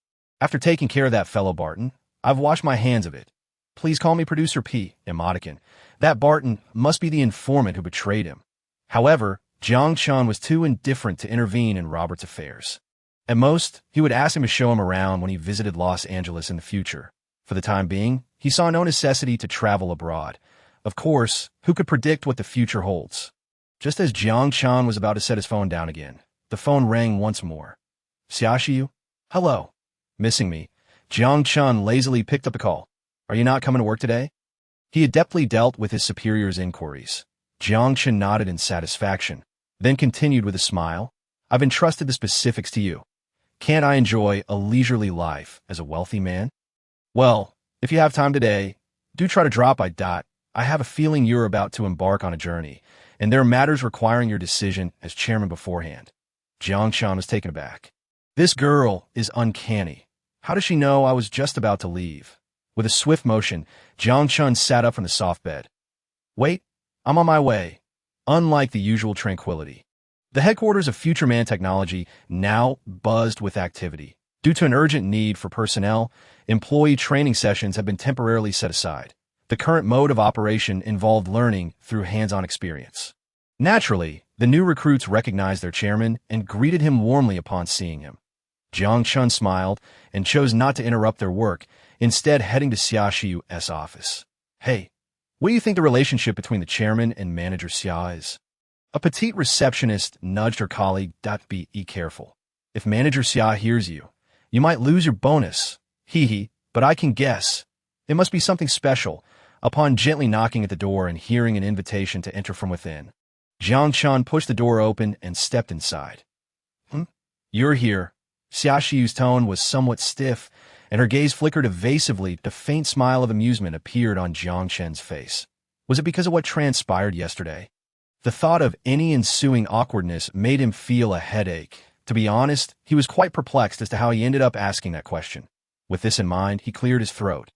After taking care of that fellow Barton, I've washed my hands of it. Please call me Producer P. Emoticon. That Barton must be the informant who betrayed him. However, Jiang Chen was too indifferent to intervene in Robert's affairs. At most, he would ask him to show him around when he visited Los Angeles in the future. For the time being, he saw no necessity to travel abroad. Of course, who could predict what the future holds? Just as Jiang Chen was about to set his phone down again, the phone rang once more. Xiaoxiu? Hello. Missing me? Jiang Chen lazily picked up the call. Are you not coming to work today? He adeptly dealt with his superior's inquiries. Jiang Chen nodded in satisfaction, then continued with a smile. I've entrusted the specifics to you. Can't I enjoy a leisurely life as a wealthy man? Well, if you have time today, do try to drop by. I have a feeling you're about to embark on a journey, and there are matters requiring your decision as chairman beforehand. Jiang Chen was taken aback. This girl is uncanny. How does she know I was just about to leave? With a swift motion, Jiang Chen sat up from the soft bed. Wait, I'm on my way. Unlike the usual tranquility, the headquarters of Futureman Technology now buzzed with activity. Due to an urgent need for personnel, employee training sessions have been temporarily set aside. The current mode of operation involved learning through hands-on experience. Naturally, the new recruits recognized their chairman and greeted him warmly upon seeing him. Jiang Chen smiled and chose not to interrupt their work, instead heading to Xia Xiu's office. Hey, what do you think the relationship between the chairman and manager Xia is? A petite receptionist nudged her colleague. Be careful. If manager Xia hears you, you might lose your bonus. Hee, but I can guess. It must be something special. Upon gently knocking at the door and hearing an invitation to enter from within, Jiang Chen pushed the door open and stepped inside. You're here. Xia Xiu's tone was somewhat stiff, and her gaze flickered evasively. A faint smile of amusement appeared on Jiang Chen's face. Was it because of what transpired yesterday? The thought of any ensuing awkwardness made him feel a headache. To be honest, he was quite perplexed as to how he ended up asking that question. With this in mind, he cleared his throat,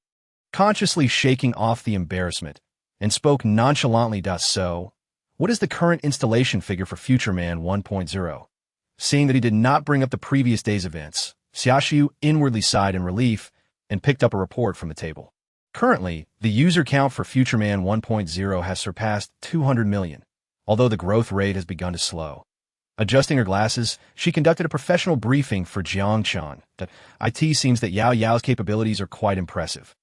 consciously shaking off the embarrassment, and spoke nonchalantly. So, what is the current installation figure for Futureman 1.0? Seeing that he did not bring up the previous day's events, Xia Xiu inwardly sighed in relief and picked up a report from the table. Currently, the user count for Futureman 1.0 has surpassed 200 million, although the growth rate has begun to slow. Adjusting her glasses, she conducted a professional briefing for Jiang Chen. It seems that Yao Yao's capabilities are quite impressive.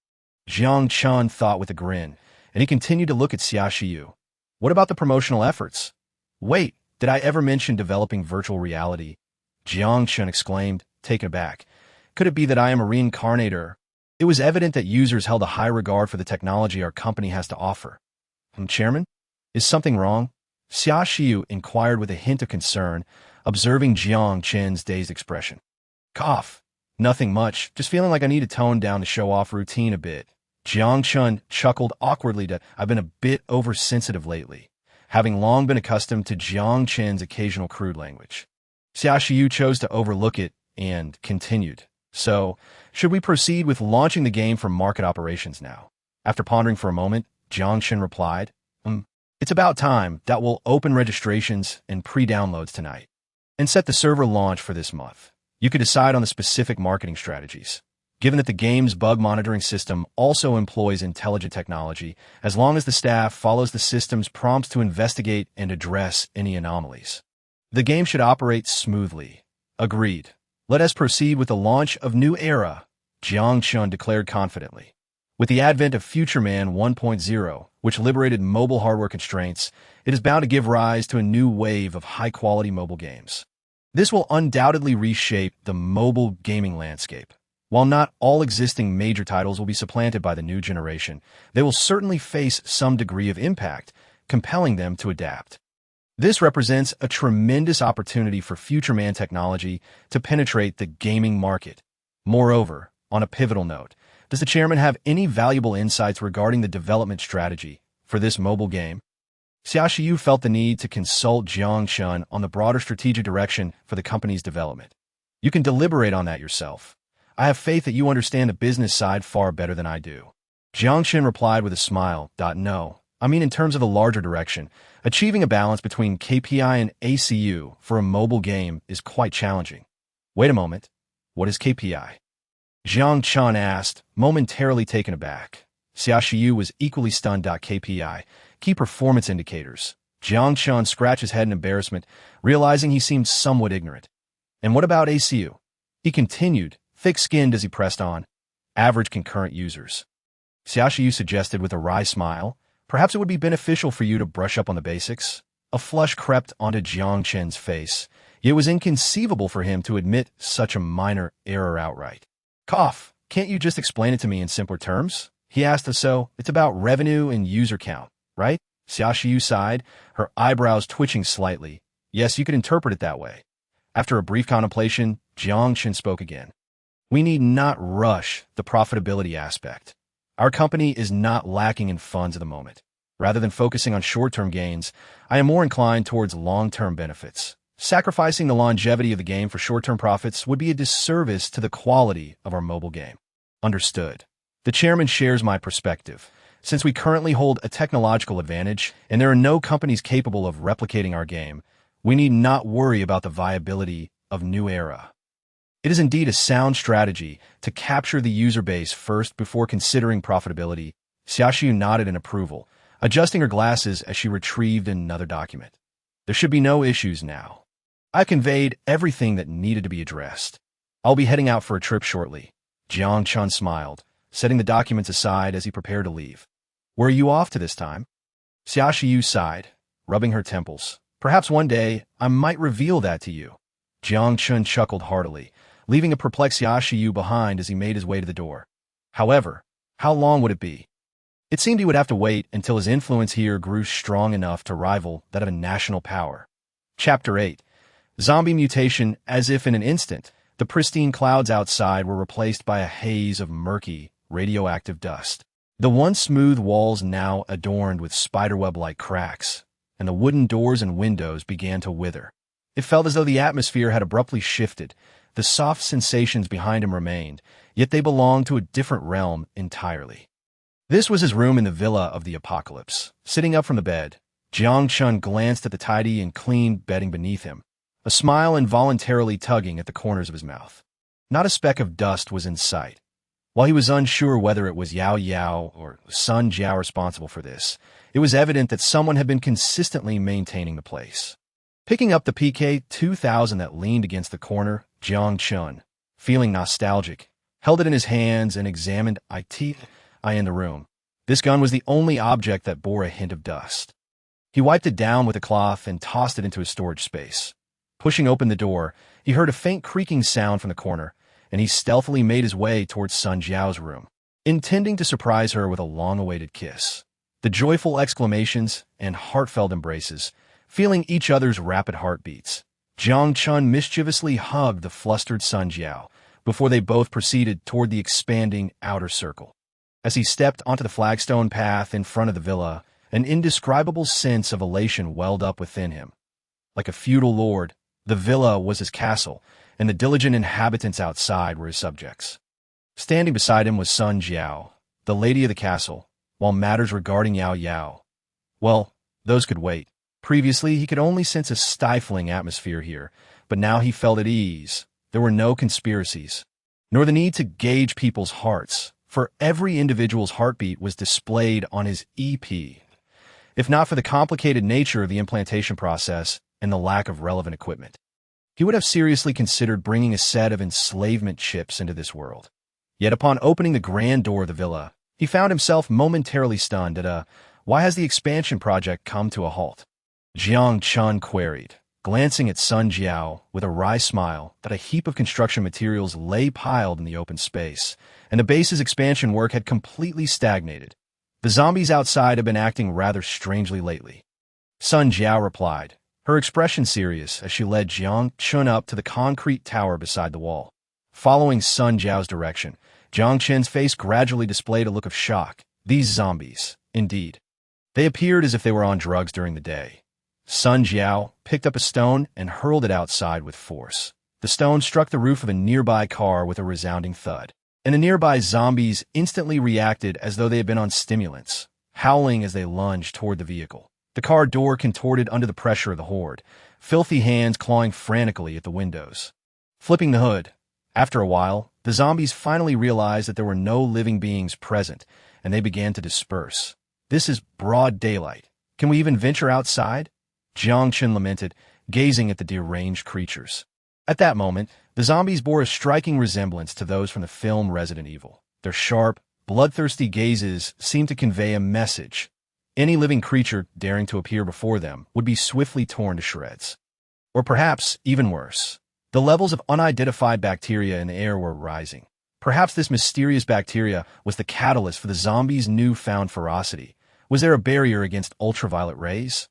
Jiang Chen thought with a grin, and he continued to look at Xia Xiu. What about the promotional efforts? Wait, did I ever mention developing virtual reality? Jiang Chen exclaimed, taken aback. Could it be that I am a reincarnator? It was evident that users held a high regard for the technology our company has to offer. Chairman, is something wrong? Xia Xiu inquired with a hint of concern, observing Jiang Chen's dazed expression. Cough. Nothing much, just feeling like I need to tone down the show-off routine a bit. Jiang Chen chuckled awkwardly. I've been a bit oversensitive lately, having long been accustomed to Jiang Chen's occasional crude language. Xia Xiu chose to overlook it and continued. So, should we proceed with launching the game for market operations now? After pondering for a moment, Jiang Chen replied, It's about time that we'll open registrations and pre-downloads tonight and set the server launch for this month. You could decide on the specific marketing strategies. Given that the game's bug monitoring system also employs intelligent technology, as long as the staff follows the system's prompts to investigate and address any anomalies, the game should operate smoothly. Agreed. Let us proceed with the launch of New Era, Jiang Chen declared confidently. With the advent of Future Man 1.0, which liberated mobile hardware constraints, it is bound to give rise to a new wave of high-quality mobile games. This will undoubtedly reshape the mobile gaming landscape. While not all existing major titles will be supplanted by the new generation, they will certainly face some degree of impact, compelling them to adapt. This represents a tremendous opportunity for Future Man technology to penetrate the gaming market. Moreover, on a pivotal note, does the chairman have any valuable insights regarding the development strategy for this mobile game? Xia Xiu felt the need to consult Jiang Chen on the broader strategic direction for the company's development. You can deliberate on that yourself. I have faith that you understand the business side far better than I do. Jiang Chen replied with a smile. No, I mean in terms of the larger direction, achieving a balance between KPI and ACU for a mobile game is quite challenging. Wait a moment. What is KPI? Jiang Chen asked, momentarily taken aback. Xia Xiu was equally stunned. KPI, key performance indicators. Jiang Chen scratched his head in embarrassment, realizing he seemed somewhat ignorant. And what about ACU? He continued, thick-skinned as he pressed on. Average concurrent users. Xia Xiu suggested with a wry smile, perhaps it would be beneficial for you to brush up on the basics. A flush crept onto Jiang Chen's face. It was inconceivable for him to admit such a minor error outright. Cough, can't you just explain it to me in simpler terms? He asked us. So, it's about revenue and user count, right? Xia Xiu sighed, her eyebrows twitching slightly. Yes, you could interpret it that way. After a brief contemplation, Jiang Chen spoke again. We need not rush the profitability aspect. Our company is not lacking in funds at the moment. Rather than focusing on short-term gains, I am more inclined towards long-term benefits. Sacrificing the longevity of the game for short-term profits would be a disservice to the quality of our mobile game. Understood. The chairman shares my perspective. Since we currently hold a technological advantage and there are no companies capable of replicating our game, we need not worry about the viability of New Era. It is indeed a sound strategy to capture the user base first before considering profitability. Xia Xiu nodded in approval, adjusting her glasses as she retrieved another document. There should be no issues now. I conveyed everything that needed to be addressed. I'll be heading out for a trip shortly. Jiang Chen smiled, setting the documents aside as he prepared to leave. Where are you off to this time? Xia Xiu sighed, rubbing her temples. Perhaps one day I might reveal that to you. Jiang Chen chuckled heartily, leaving a perplexed Xia Xiu behind as he made his way to the door. However, how long would it be? It seemed he would have to wait until his influence here grew strong enough to rival that of a national power. Chapter 8. Zombie mutation. As if in an instant, the pristine clouds outside were replaced by a haze of murky, radioactive dust. The once smooth walls now adorned with spiderweb-like cracks, and the wooden doors and windows began to wither. It felt as though the atmosphere had abruptly shifted. The soft sensations behind him remained, yet they belonged to a different realm entirely. This was his room in the Villa of the Apocalypse. Sitting up from the bed, Jiang Chen glanced at the tidy and clean bedding beneath him, a smile involuntarily tugging at the corners of his mouth. Not a speck of dust was in sight. While he was unsure whether it was Yao Yao or Sun Jiao responsible for this, it was evident that someone had been consistently maintaining the place. Picking up the PK-2000 that leaned against the corner, Jiang Chen, feeling nostalgic, held it in his hands and examined it in the room. This gun was the only object that bore a hint of dust. He wiped it down with a cloth and tossed it into his storage space. Pushing open the door, he heard a faint creaking sound from the corner, and he stealthily made his way towards Sun Jiao's room, intending to surprise her with a long-awaited kiss. The joyful exclamations and heartfelt embraces, feeling each other's rapid heartbeats. Jiang Chen mischievously hugged the flustered Sun Jiao before they both proceeded toward the expanding outer circle. As he stepped onto the flagstone path in front of the villa, an indescribable sense of elation welled up within him. Like a feudal lord, the villa was his castle, and the diligent inhabitants outside were his subjects. Standing beside him was Sun Jiao, the lady of the castle, while matters regarding Yao Yao, well, those could wait. Previously, he could only sense a stifling atmosphere here, but now he felt at ease. There were no conspiracies, nor the need to gauge people's hearts, for every individual's heartbeat was displayed on his EP. If not for the complicated nature of the implantation process and the lack of relevant equipment, he would have seriously considered bringing a set of enslavement chips into this world. Yet upon opening the grand door of the villa, he found himself momentarily stunned at why has the expansion project come to a halt? Jiang Chen queried, glancing at Sun Jiao with a wry smile that a heap of construction materials lay piled in the open space, and the base's expansion work had completely stagnated. The zombies outside have been acting rather strangely lately. Sun Jiao replied, her expression serious as she led Jiang Chen up to the concrete tower beside the wall. Following Sun Jiao's direction, Jiang Chen's face gradually displayed a look of shock. These zombies, indeed. They appeared as if they were on drugs during the day. Sun Jiao picked up a stone and hurled it outside with force. The stone struck the roof of a nearby car with a resounding thud, and the nearby zombies instantly reacted as though they had been on stimulants, howling as they lunged toward the vehicle. The car door contorted under the pressure of the horde, filthy hands clawing frantically at the windows. Flipping the hood, after a while, the zombies finally realized that there were no living beings present, and they began to disperse. This is broad daylight. Can we even venture outside? Jiang Chen lamented, gazing at the deranged creatures. At that moment, the zombies bore a striking resemblance to those from the film Resident Evil. Their sharp, bloodthirsty gazes seemed to convey a message. Any living creature daring to appear before them would be swiftly torn to shreds. Or perhaps, even worse, the levels of unidentified bacteria in the air were rising. Perhaps this mysterious bacteria was the catalyst for the zombies' newfound ferocity. Was there a barrier against ultraviolet rays?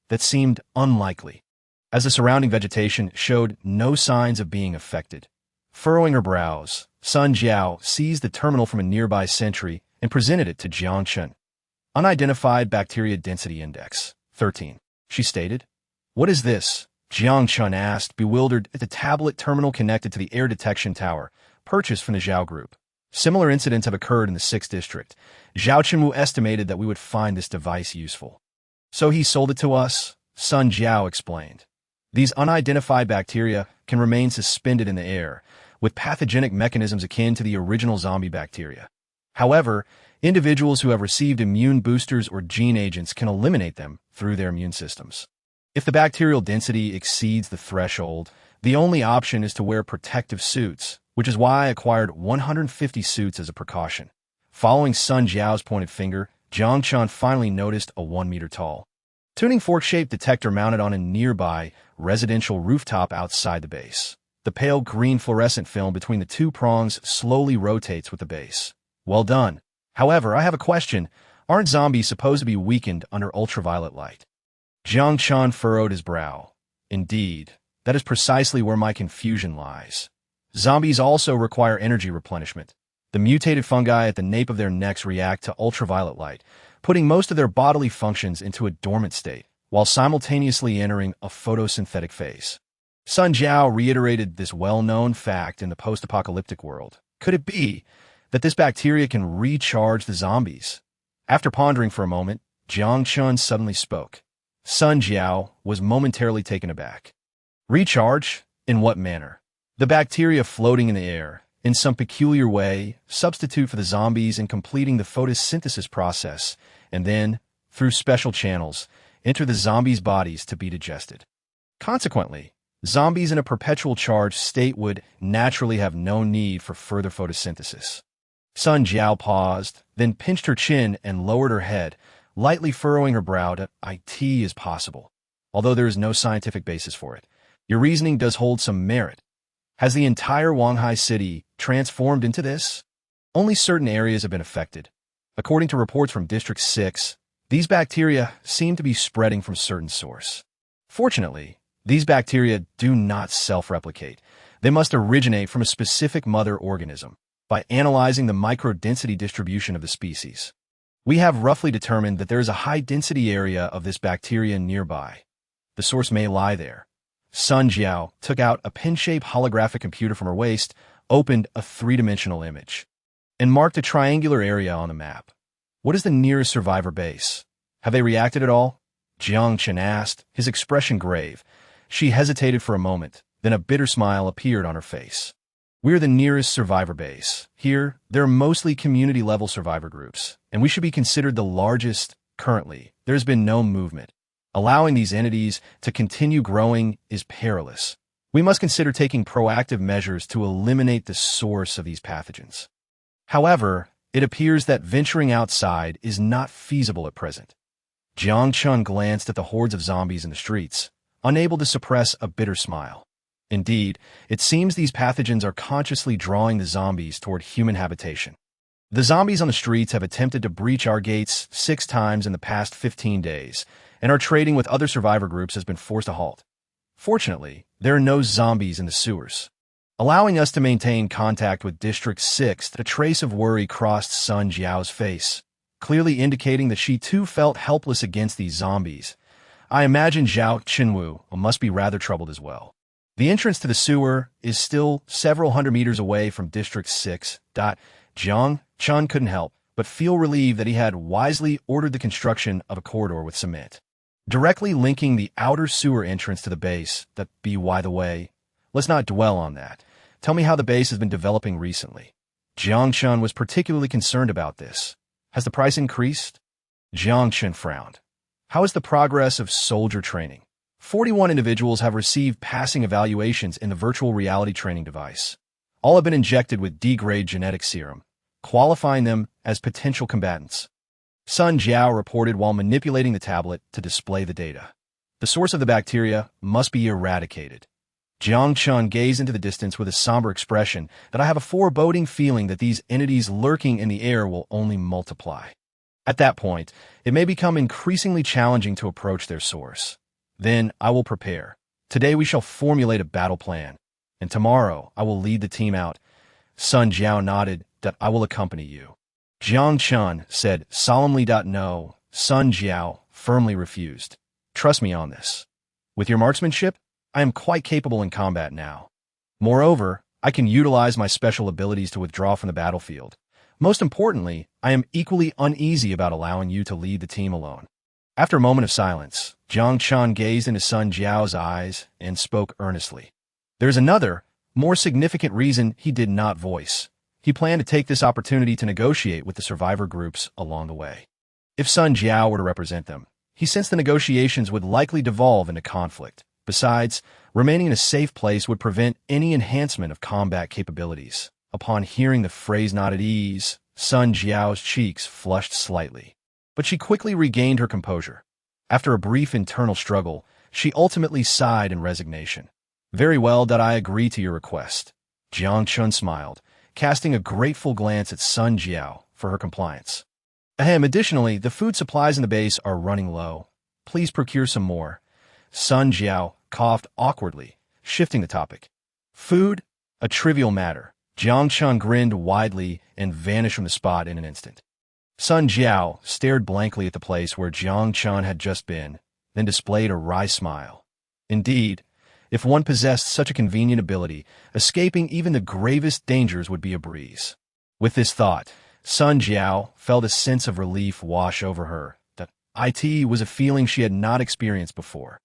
That seemed unlikely, as the surrounding vegetation showed no signs of being affected. Furrowing her brows, Sun Jiao seized the terminal from a nearby sentry and presented it to Jiang Chen. Unidentified Bacteria Density Index, 13, she stated. What is this? Jiang Chen asked, bewildered at the tablet terminal connected to the air detection tower, purchased from the Zhao Group. Similar incidents have occurred in the 6th district. Zhao Chenwu estimated that we would find this device useful. So he sold it to us, Sun Jiao explained. These unidentified bacteria can remain suspended in the air, with pathogenic mechanisms akin to the original zombie bacteria. However, individuals who have received immune boosters or gene agents can eliminate them through their immune systems. If the bacterial density exceeds the threshold, the only option is to wear protective suits, which is why I acquired 150 suits as a precaution. Following Sun Jiao's pointed finger, Jiang Chen finally noticed a 1-meter-tall tuning fork-shaped detector mounted on a nearby residential rooftop outside the base. The pale green fluorescent film between the two prongs slowly rotates with the base. Well done. However, I have a question. Aren't zombies supposed to be weakened under ultraviolet light? Jiang Chen furrowed his brow. Indeed, that is precisely where my confusion lies. Zombies also require energy replenishment. The mutated fungi at the nape of their necks react to ultraviolet light, putting most of their bodily functions into a dormant state, while simultaneously entering a photosynthetic phase. Sun Jiao reiterated this well-known fact in the post-apocalyptic world. Could it be that this bacteria can recharge the zombies? After pondering for a moment, Jiang Chen suddenly spoke. Sun Jiao was momentarily taken aback. Recharge? In what manner? The bacteria floating in the air, in some peculiar way, substitute for the zombies in completing the photosynthesis process, and then, through special channels, enter the zombies' bodies to be digested. Consequently, zombies in a perpetual charged state would naturally have no need for further photosynthesis. Sun Jiao paused, then pinched her chin and lowered her head, lightly furrowing her brow to "It is possible. Although there is no scientific basis for it, your reasoning does hold some merit. Has the entire Wanghai city transformed into this? Only certain areas have been affected. According to reports from District 6, these bacteria seem to be spreading from certain source. Fortunately, these bacteria do not self-replicate. They must originate from a specific mother organism. By analyzing the microdensity distribution of the species, we have roughly determined that there is a high-density area of this bacteria nearby. The source may lie there. Sun Jiao took out a pin-shaped holographic computer from her waist, opened a three-dimensional image, and marked a triangular area on the map. What is the nearest survivor base? Have they reacted at all? Jiang Chen asked, his expression grave. She hesitated for a moment, then a bitter smile appeared on her face. We're the nearest survivor base. Here, there are mostly community-level survivor groups, and we should be considered the largest. Currently, there has been no movement. Allowing these entities to continue growing is perilous. We must consider taking proactive measures to eliminate the source of these pathogens. However, it appears that venturing outside is not feasible at present. Jiang Chen glanced at the hordes of zombies in the streets, unable to suppress a bitter smile. Indeed, it seems these pathogens are consciously drawing the zombies toward human habitation. The zombies on the streets have attempted to breach our gates 6 times in the past 15 days, and our trading with other survivor groups has been forced to halt. Fortunately, there are no zombies in the sewers, allowing us to maintain contact with District 6. A trace of worry crossed Sun Jiao's face, clearly indicating that she too felt helpless against these zombies. I imagine Zhao Qinwu must be rather troubled as well. The entrance to the sewer is still several hundred meters away from District 6. Jiang Chen couldn't help but feel relieved that he had wisely ordered the construction of a corridor with cement, directly linking the outer sewer entrance to the base. By the way, let's not dwell on that. Tell me how the base has been developing recently. Jiang Chen was particularly concerned about this. Has the price increased? Jiang Chen frowned. How is the progress of soldier training? 41 individuals have received passing evaluations in the virtual reality training device. All have been injected with D-grade genetic serum, qualifying them as potential combatants. Sun Jiao reported while manipulating the tablet to display the data. The source of the bacteria must be eradicated. Jiang Chen gazed into the distance with a somber expression that I have a foreboding feeling that these entities lurking in the air will only multiply. At that point, it may become increasingly challenging to approach their source. Then I will prepare. Today we shall formulate a battle plan, and tomorrow I will lead the team out. Sun Jiao nodded. I will accompany you. Jiang Chen said solemnly. No, Sun Jiao firmly refused. Trust me on this. With your marksmanship, I am quite capable in combat now. Moreover, I can utilize my special abilities to withdraw from the battlefield. Most importantly, I am equally uneasy about allowing you to lead the team alone. After a moment of silence, Jiang Chen gazed into Sun Jiao's eyes and spoke earnestly. There's another, more significant reason he did not voice. He planned to take this opportunity to negotiate with the survivor groups along the way. If Sun Jiao were to represent them, he sensed the negotiations would likely devolve into conflict. Besides, remaining in a safe place would prevent any enhancement of combat capabilities. Upon hearing the phrase "not at ease," Sun Jiao's cheeks flushed slightly. But she quickly regained her composure. After a brief internal struggle, she ultimately sighed in resignation. Very well, I agree to your request. Jiang Chen smiled, casting a grateful glance at Sun Jiao for her compliance. Additionally, the food supplies in the base are running low. Please procure some more. Sun Jiao coughed awkwardly, shifting the topic. Food? A trivial matter. Jiang Chen grinned widely and vanished from the spot in an instant. Sun Jiao stared blankly at the place where Jiang Chen had just been, then displayed a wry smile. Indeed, if one possessed such a convenient ability, escaping even the gravest dangers would be a breeze. With this thought, Sun Jiao felt a sense of relief wash over her. It was a feeling she had not experienced before.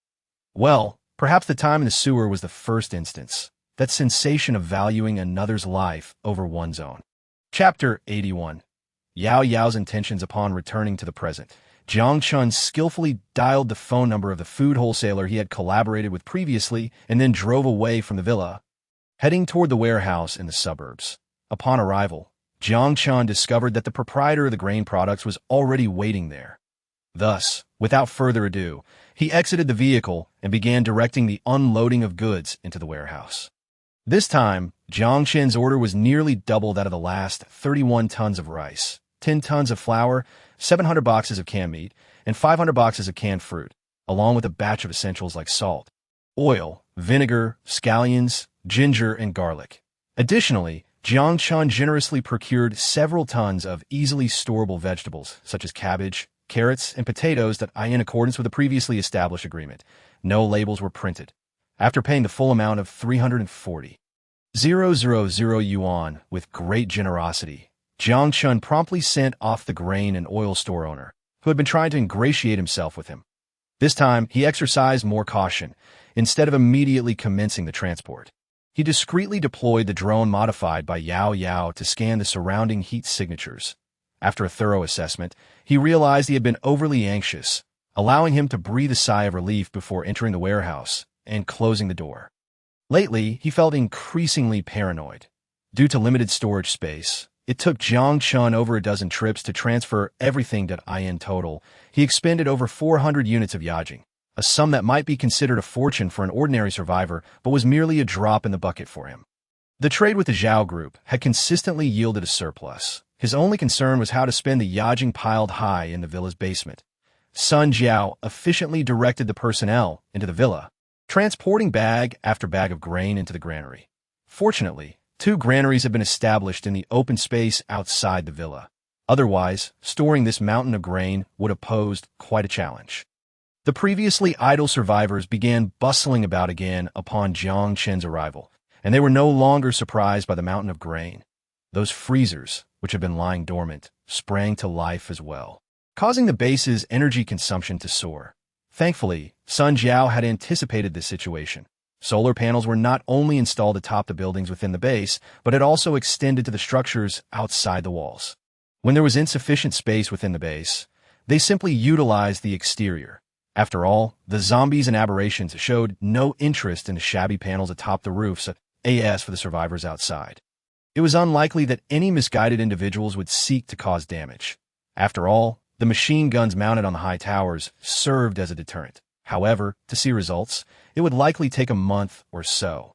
Well, perhaps the time in the sewer was the first instance, that sensation of valuing another's life over one's own. Chapter 81. Yao Yao's intentions upon returning to the present. Jiang Chen skillfully dialed the phone number of the food wholesaler he had collaborated with previously and then drove away from the villa, heading toward the warehouse in the suburbs. Upon arrival, Jiang Chen discovered that the proprietor of the grain products was already waiting there. Thus, without further ado, he exited the vehicle and began directing the unloading of goods into the warehouse. This time, Jiang Chen's order was nearly double that of the last: 31 tons of rice, 10 tons of flour, 700 boxes of canned meat, and 500 boxes of canned fruit, along with a batch of essentials like salt, oil, vinegar, scallions, ginger, and garlic. Additionally, Jiang Chen generously procured several tons of easily storable vegetables, such as cabbage, carrots, and potatoes that, in accordance with the previously established agreement, no labels were printed. After paying the full amount of 340,000 yuan with great generosity, Jiang Chen promptly sent off the grain and oil store owner, who had been trying to ingratiate himself with him. This time, he exercised more caution. Instead of immediately commencing the transport, he discreetly deployed the drone modified by Yao Yao to scan the surrounding heat signatures. After a thorough assessment, he realized he had been overly anxious, allowing him to breathe a sigh of relief before entering the warehouse and closing the door. Lately, he felt increasingly paranoid. Due to limited storage space, it took Jiang Chen over a dozen trips to transfer everything that in total. He expended over 400 units of yajing, a sum that might be considered a fortune for an ordinary survivor, but was merely a drop in the bucket for him. The trade with the Zhao group had consistently yielded a surplus. His only concern was how to spend the yajing piled high in the villa's basement. Sun Jiao efficiently directed the personnel into the villa, transporting bag after bag of grain into the granary. Fortunately, 2 granaries had been established in the open space outside the villa. Otherwise, storing this mountain of grain would have posed quite a challenge. The previously idle survivors began bustling about again upon Jiang Chen's arrival, and they were no longer surprised by the mountain of grain. Those freezers, which had been lying dormant, sprang to life as well, causing the base's energy consumption to soar. Thankfully, Sun Jiao had anticipated this situation. Solar panels were not only installed atop the buildings within the base, but had also extended to the structures outside the walls. When there was insufficient space within the base, they simply utilized the exterior. After all, the zombies and aberrations showed no interest in the shabby panels atop the roofs as for the survivors outside. It was unlikely that any misguided individuals would seek to cause damage. After all, the machine guns mounted on the high towers served as a deterrent. However, to see results, it would likely take a month or so.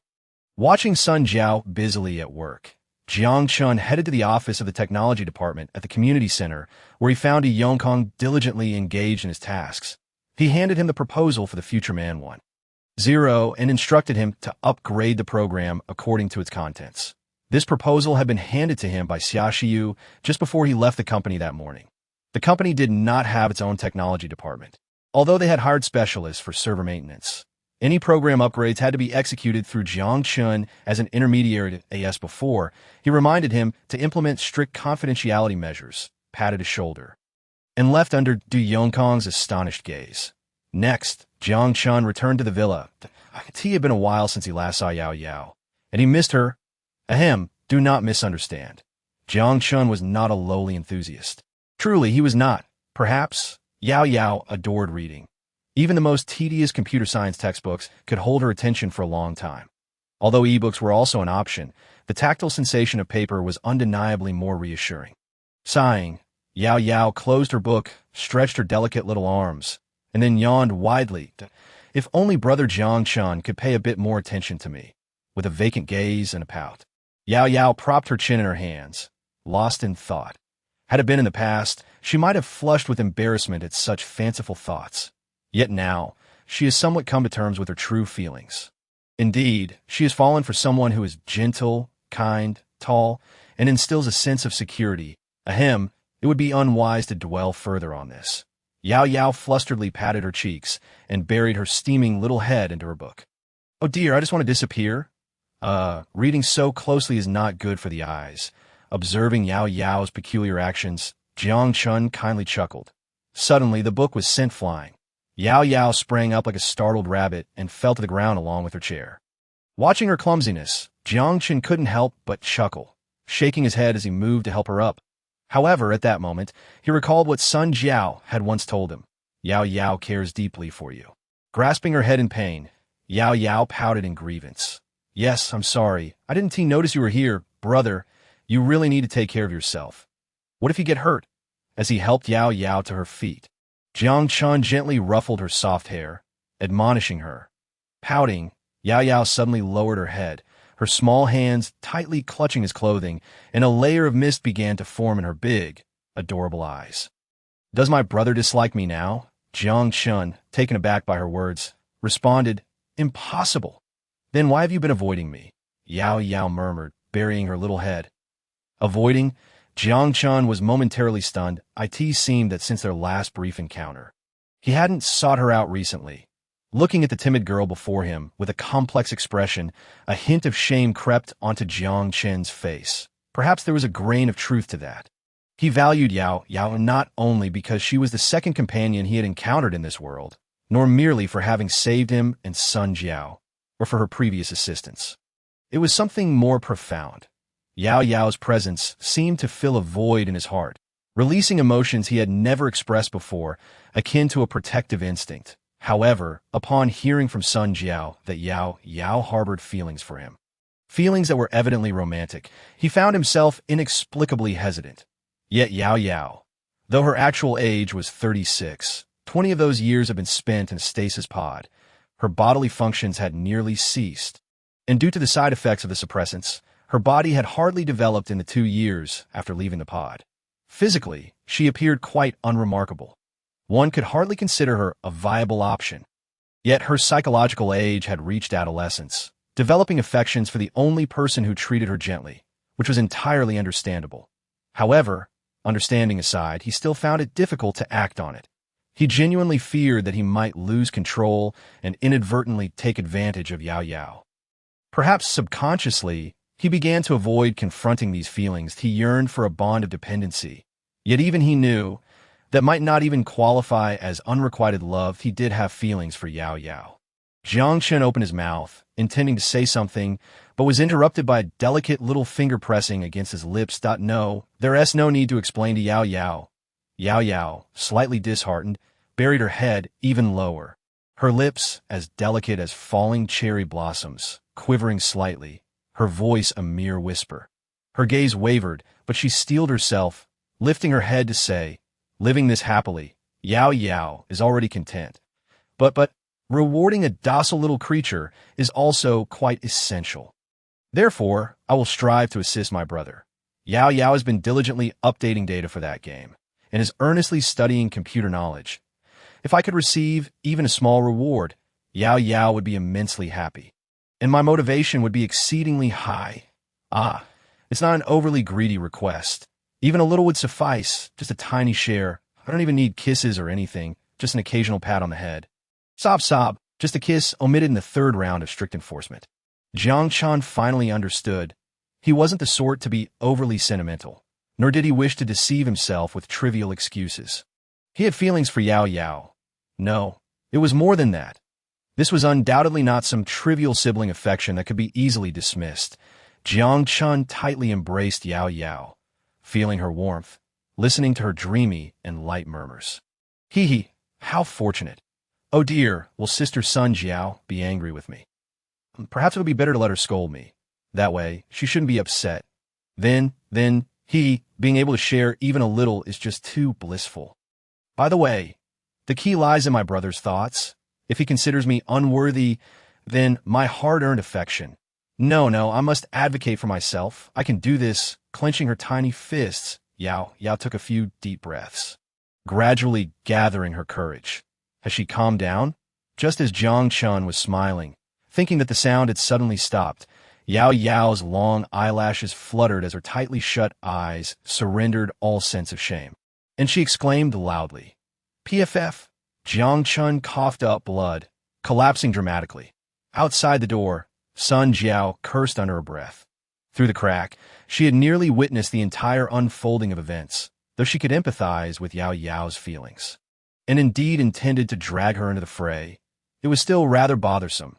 Watching Sun Jiao busily at work, Jiang Chen headed to the office of the technology department at the community center, where he found Yongkong diligently engaged in his tasks. He handed him the proposal for the Future Man 1.0 and instructed him to upgrade the program according to its contents. This proposal had been handed to him by Xia Xiu just before he left the company that morning. The company did not have its own technology department, although they had hired specialists for server maintenance. Any program upgrades had to be executed through Jiang Chen as an intermediary as before. He reminded him to implement strict confidentiality measures, patted his shoulder, and left under Du Yongkong's astonished gaze. Next, Jiang Chen returned to the villa. It had been a while since he last saw Yao Yao, and he missed her. Ahem, do not misunderstand. Jiang Chen was not a lowly enthusiast. Truly, he was not. Perhaps Yao Yao adored reading. Even the most tedious computer science textbooks could hold her attention for a long time. Although ebooks were also an option, the tactile sensation of paper was undeniably more reassuring. Sighing, Yao Yao closed her book, stretched her delicate little arms, and then yawned widely. If only Brother Jiang Chen could pay a bit more attention to me. With a vacant gaze and a pout, Yao Yao propped her chin in her hands, lost in thought. Had it been in the past, she might have flushed with embarrassment at such fanciful thoughts. Yet now, she has somewhat come to terms with her true feelings. Indeed, she has fallen for someone who is gentle, kind, tall, and instills a sense of security. Ahem, it would be unwise to dwell further on this. Yao Yao flusteredly patted her cheeks and buried her steaming little head into her book. Oh dear, I just want to disappear. Reading so closely is not good for the eyes. Observing Yao Yao's peculiar actions, Jiang Chen kindly chuckled. Suddenly, the book was sent flying. Yao Yao sprang up like a startled rabbit and fell to the ground along with her chair. Watching her clumsiness, Jiang Chen couldn't help but chuckle, shaking his head as he moved to help her up. However, at that moment, he recalled what Sun Jiao had once told him. Yao Yao cares deeply for you. Grasping her head in pain, Yao Yao pouted in grievance. Yes, I'm sorry. I didn't notice you were here, brother. You really need to take care of yourself. What if you get hurt? As he helped Yao Yao to her feet, Jiang Chen gently ruffled her soft hair, admonishing her. Pouting, Yao Yao suddenly lowered her head, her small hands tightly clutching his clothing, and a layer of mist began to form in her big, adorable eyes. "Does my brother dislike me now?" Jiang Chen, taken aback by her words, responded, "Impossible." "Then why have you been avoiding me?" Yao Yao murmured, burying her little head. Avoiding? Jiang Chen was momentarily stunned. It seemed that since their last brief encounter, he hadn't sought her out recently. Looking at the timid girl before him with a complex expression, a hint of shame crept onto Jiang Chen's face. Perhaps there was a grain of truth to that. He valued Yao Yao not only because she was the second companion he had encountered in this world, nor merely for having saved him and Sun Jiao, or for her previous assistance. It was something more profound. Yao Yao's presence seemed to fill a void in his heart, releasing emotions he had never expressed before, akin to a protective instinct. However, upon hearing from Sun Jiao that Yao Yao harbored feelings for him, feelings that were evidently romantic, he found himself inexplicably hesitant. Yet Yao Yao, though her actual age was 36, 20 of those years had been spent in a stasis pod. Her bodily functions had nearly ceased, and due to the side effects of the suppressants, her body had hardly developed in the 2 years after leaving the pod. Physically, she appeared quite unremarkable. One could hardly consider her a viable option. Yet her psychological age had reached adolescence, developing affections for the only person who treated her gently, which was entirely understandable. However, understanding aside, he still found it difficult to act on it. He genuinely feared that he might lose control and inadvertently take advantage of Yao Yao. Perhaps subconsciously, he began to avoid confronting these feelings. He yearned for a bond of dependency. Yet even he knew that might not even qualify as unrequited love. He did have feelings for Yao Yao. Jiang Chen opened his mouth, intending to say something, but was interrupted by a delicate little finger pressing against his lips. No, there's no need to explain to Yao Yao. Yao Yao, slightly disheartened, buried her head even lower, her lips as delicate as falling cherry blossoms, quivering slightly, her voice a mere whisper. Her gaze wavered, but she steeled herself, lifting her head to say, "Living this happily, Yao Yao is already content. But rewarding a docile little creature is also quite essential. Therefore, I will strive to assist my brother." Yao Yao has been diligently updating data for that game, and is earnestly studying computer knowledge. If I could receive even a small reward, Yao Yao would be immensely happy, and my motivation would be exceedingly high. It's not an overly greedy request. Even a little would suffice, just a tiny share. I don't even need kisses or anything, just an occasional pat on the head. Sob, just a kiss omitted in the 3rd round of strict enforcement. Jiang Chen finally understood. He wasn't the sort to be overly sentimental, nor did he wish to deceive himself with trivial excuses. He had feelings for Yao Yao. No, it was more than that. This was undoubtedly not some trivial sibling affection that could be easily dismissed. Jiang Chen tightly embraced Yao Yao, feeling her warmth, listening to her dreamy and light murmurs. Hee, how fortunate. Oh dear, will Sister Sun Jiao be angry with me? Perhaps it would be better to let her scold me. That way, she shouldn't be upset. Then, being able to share even a little is just too blissful. By the way, the key lies in my brother's thoughts. If he considers me unworthy, then my hard-earned affection. No, I must advocate for myself. I can do this. Clenching her tiny fists, Yao took a few deep breaths, gradually gathering her courage. Has she calmed down? Just as Jiang Chen was smiling, thinking that the sound had suddenly stopped, Yao Yao's long eyelashes fluttered as her tightly shut eyes surrendered all sense of shame, and she exclaimed loudly, "PFF!" Jiang Chen coughed up blood, collapsing dramatically. Outside the door, Sun Jiao cursed under her breath. Through the crack, she had nearly witnessed the entire unfolding of events, though she could empathize with Yao Yao's feelings, and indeed intended to drag her into the fray. It was still rather bothersome.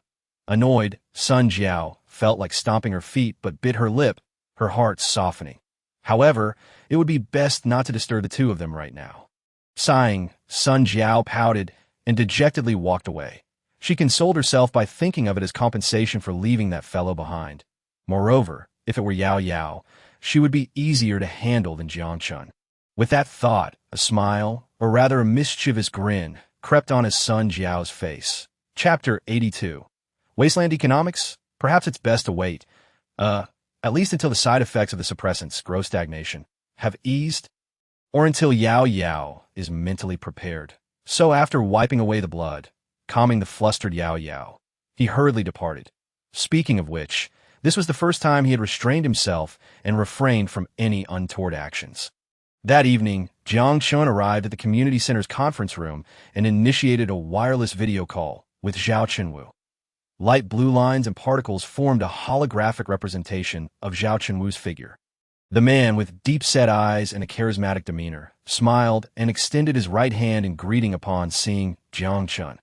Annoyed, Sun Jiao felt like stomping her feet but bit her lip, her heart softening. However, it would be best not to disturb the two of them right now. Sighing, Sun Jiao pouted and dejectedly walked away. She consoled herself by thinking of it as compensation for leaving that fellow behind. Moreover, if it were Yao Yao, she would be easier to handle than Jiang Chen. With that thought, a smile, or rather a mischievous grin, crept on his Sun Jiao's face. Chapter 82. Wasteland Economics? Perhaps it's best to wait. At least until the side effects of the suppressants, gross stagnation, have eased, or until Yao Yao is mentally prepared. So after wiping away the blood, calming the flustered Yao Yao, he hurriedly departed. Speaking of which, this was the first time he had restrained himself and refrained from any untoward actions. That evening, Jiang Chen arrived at the community center's conference room and initiated a wireless video call with Zhao Chenwu. Light blue lines and particles formed a holographic representation of Zhao Chenwu's figure. The man, with deep-set eyes and a charismatic demeanor, smiled and extended his right hand in greeting upon seeing Jiang Chen.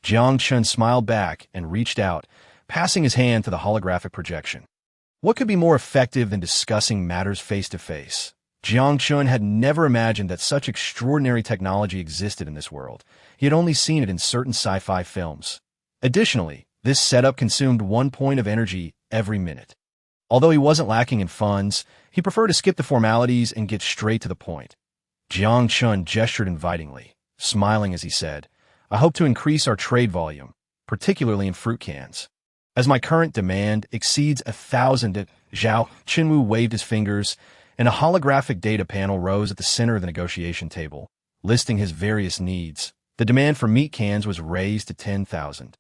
Jiang Chen smiled back and reached out, passing his hand to the holographic projection. What could be more effective than discussing matters face-to-face? Jiang Chen had never imagined that such extraordinary technology existed in this world. He had only seen it in certain sci-fi films. Additionally, this setup consumed 1 point of energy every minute. Although he wasn't lacking in funds, he preferred to skip the formalities and get straight to the point. Jiang Chen gestured invitingly, smiling as he said, "I hope to increase our trade volume, particularly in fruit cans. As my current demand exceeds 1,000, Zhao Chenwu waved his fingers, and a holographic data panel rose at the center of the negotiation table, listing his various needs. The demand for meat cans was raised to 10,000,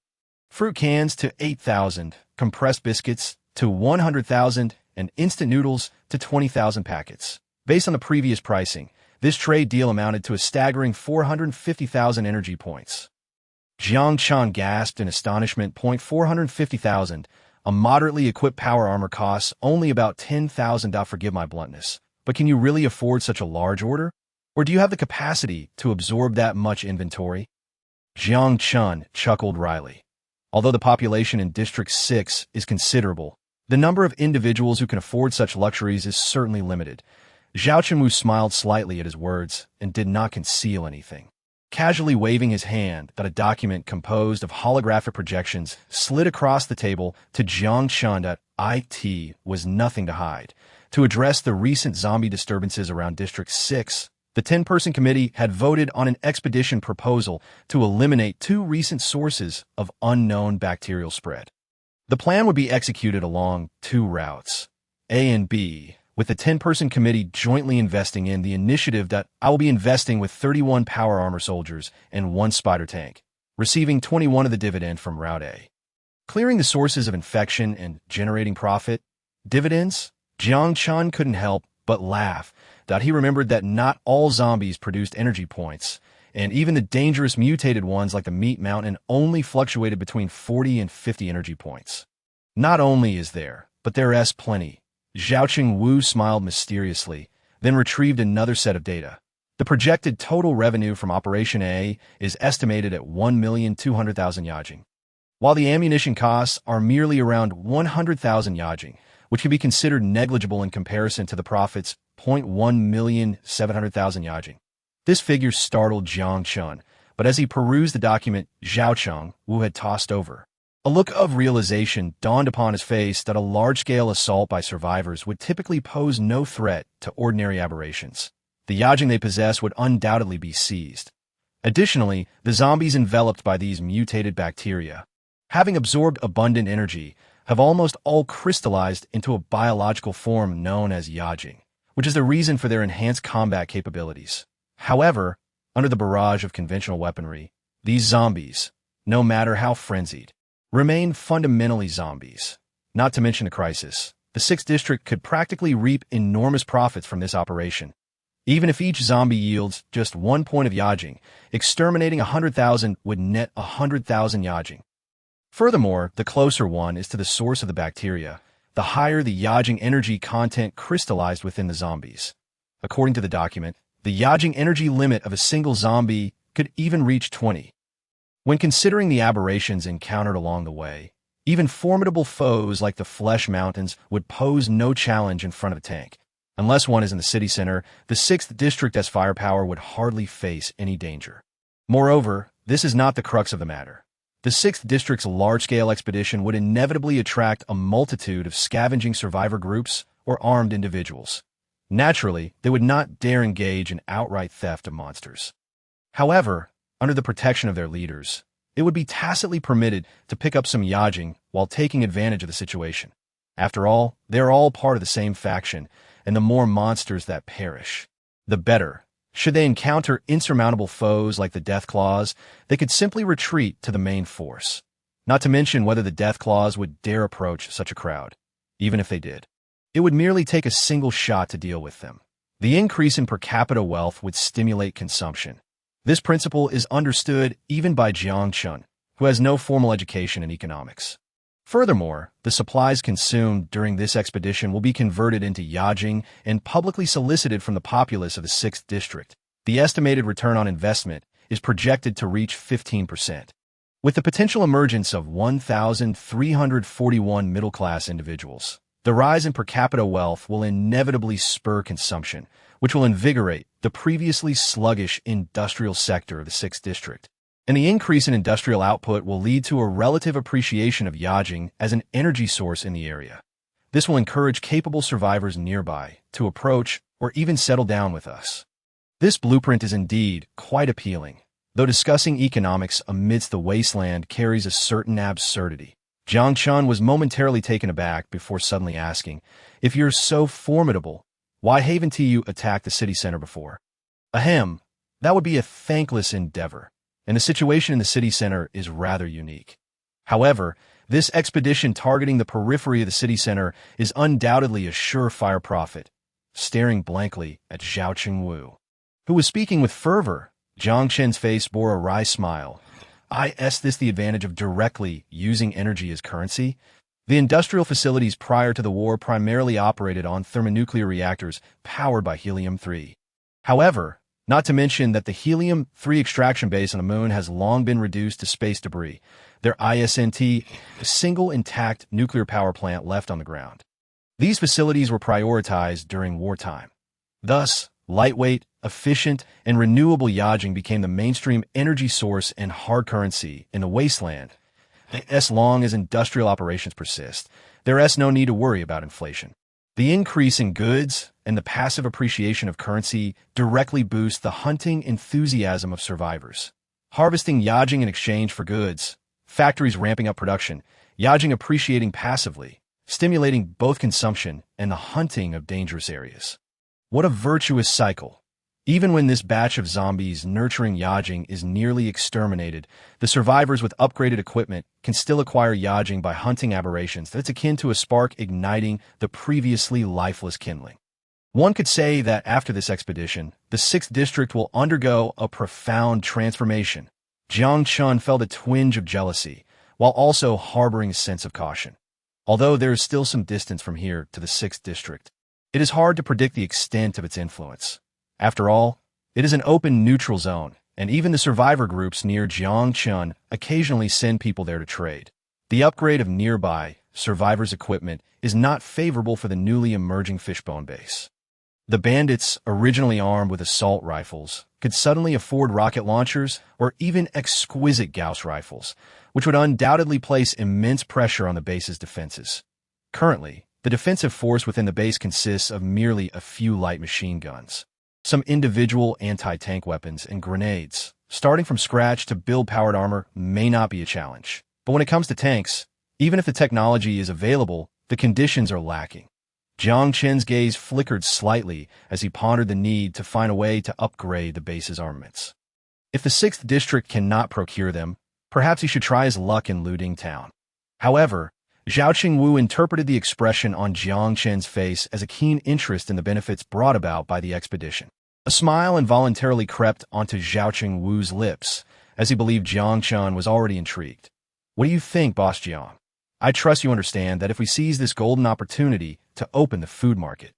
fruit cans to 8,000, compressed biscuits to 100,000, and instant noodles to 20,000 packets. Based on the previous pricing, this trade deal amounted to a staggering 450,000 energy points." Jiang Chen gasped in astonishment. 450,000. A moderately equipped power armor costs only about 10,000. Forgive my bluntness, but can you really afford such a large order? Or do you have the capacity to absorb that much inventory? Jiang Chen chuckled wryly. Although the population in District 6 is considerable, the number of individuals who can afford such luxuries is certainly limited. Zhao Chenwu smiled slightly at his words and did not conceal anything. Casually waving his hand that a document composed of holographic projections slid across the table to Jiang Chen that it was nothing to hide. To address the recent zombie disturbances around District 6, the 10-person committee had voted on an expedition proposal to eliminate 2 recent sources of unknown bacterial spread. The plan would be executed along 2 routes, A and B, with the 10-person committee jointly investing in the initiative that I will be investing with 31 power armor soldiers and 1 spider tank, receiving 21 of the dividend from Route A. Clearing the sources of infection and generating profit, dividends, Jiang Chen couldn't help but laugh that he remembered that not all zombies produced energy points, and even the dangerous mutated ones like the Meat Mountain only fluctuated between 40 and 50 energy points. Not only is there, but there is plenty. Zhao Chenwu smiled mysteriously, then retrieved another set of data. The projected total revenue from Operation A is estimated at 1,200,000 yajing, while the ammunition costs are merely around 100,000 yajing, which can be considered negligible in comparison to the profits 1,700,000 yajing. This figure startled Jiang Chen, but as he perused the document Zhao Chenwu had tossed over, a look of realization dawned upon his face that a large-scale assault by survivors would typically pose no threat to ordinary aberrations. The yajing they possess would undoubtedly be seized. Additionally, the zombies enveloped by these mutated bacteria, having absorbed abundant energy, have almost all crystallized into a biological form known as yajing, which is the reason for their enhanced combat capabilities. However, under the barrage of conventional weaponry, these zombies, no matter how frenzied, remain fundamentally zombies. Not to mention the crisis, the 6th District could practically reap enormous profits from this operation. Even if each zombie yields just 1 point of yajing, exterminating 100,000 would net 100,000 yajing. Furthermore, the closer one is to the source of the bacteria, the higher the yajing energy content crystallized within the zombies. According to the document, the yajing energy limit of a single zombie could even reach 20. When considering the aberrations encountered along the way, even formidable foes like the Flesh Mountains would pose no challenge in front of a tank. Unless one is in the city center, the 6th District as firepower would hardly face any danger. Moreover, this is not the crux of the matter. The 6th District's large-scale expedition would inevitably attract a multitude of scavenging survivor groups or armed individuals. Naturally, they would not dare engage in outright theft of monsters. However, under the protection of their leaders, it would be tacitly permitted to pick up some yajing while taking advantage of the situation. After all, they're all part of the same faction, and the more monsters that perish, the better. Should they encounter insurmountable foes like the Death Claws, they could simply retreat to the main force. Not to mention whether the Death Claws would dare approach such a crowd. Even if they did, it would merely take a single shot to deal with them. The increase in per capita wealth would stimulate consumption. This principle is understood even by Jiang Chen, who has no formal education in economics. Furthermore, the supplies consumed during this expedition will be converted into yajing and publicly solicited from the populace of the 6th district. The estimated return on investment is projected to reach 15%. With the potential emergence of 1,341 middle-class individuals, the rise in per capita wealth will inevitably spur consumption, which will invigorate the previously sluggish industrial sector of the 6th district. And the increase in industrial output will lead to a relative appreciation of yajing as an energy source in the area. This will encourage capable survivors nearby to approach or even settle down with us. This blueprint is indeed quite appealing, though discussing economics amidst the wasteland carries a certain absurdity. Jiang Chen was momentarily taken aback before suddenly asking, "If you're so formidable, why haven't you attacked the city center before?" Ahem, that would be a thankless endeavor, and the situation in the city center is rather unique. However, this expedition targeting the periphery of the city center is undoubtedly a surefire profit. Staring blankly at Zhao Qingwu, who was speaking with fervor, Jiang Chen's face bore a wry smile. Is this the advantage of directly using energy as currency? The industrial facilities prior to the war primarily operated on thermonuclear reactors powered by helium-3. However, not to mention that the helium-3 extraction base on the moon has long been reduced to space debris. There isn't a single intact nuclear power plant left on the ground. These facilities were prioritized during wartime. Thus, lightweight, efficient, and renewable yajing became the mainstream energy source and hard currency in the wasteland. As long as industrial operations persist, there is no need to worry about inflation. The increase in goods and the passive appreciation of currency directly boost the hunting enthusiasm of survivors. Harvesting yajing in exchange for goods, factories ramping up production, yajing appreciating passively, stimulating both consumption and the hunting of dangerous areas. What a virtuous cycle! Even when this batch of zombies nurturing yajing is nearly exterminated, the survivors with upgraded equipment can still acquire yajing by hunting aberrations that's akin to a spark igniting the previously lifeless kindling. One could say that after this expedition, the 6th district will undergo a profound transformation. Jiang Chen felt a twinge of jealousy, while also harboring a sense of caution. Although there is still some distance from here to the 6th district, it is hard to predict the extent of its influence. After all, it is an open neutral zone, and even the survivor groups near Jiang Chen occasionally send people there to trade. The upgrade of nearby survivors' equipment is not favorable for the newly emerging fishbone base. The bandits, originally armed with assault rifles, could suddenly afford rocket launchers or even exquisite Gauss rifles, which would undoubtedly place immense pressure on the base's defenses. Currently, the defensive force within the base consists of merely a few light machine guns, some individual anti-tank weapons, and grenades. Starting from scratch to build powered armor may not be a challenge. But when it comes to tanks, even if the technology is available, the conditions are lacking. Jiang Chen's gaze flickered slightly as he pondered the need to find a way to upgrade the base's armaments. If the 6th district cannot procure them, perhaps he should try his luck in Luding Town. However, Zhao Qingwu interpreted the expression on Jiang Chen's face as a keen interest in the benefits brought about by the expedition. A smile involuntarily crept onto Zhao Qingwu's lips, as he believed Jiang Chen was already intrigued. "What do you think, Boss Jiang? I trust you understand that if we seize this golden opportunity to open the food market,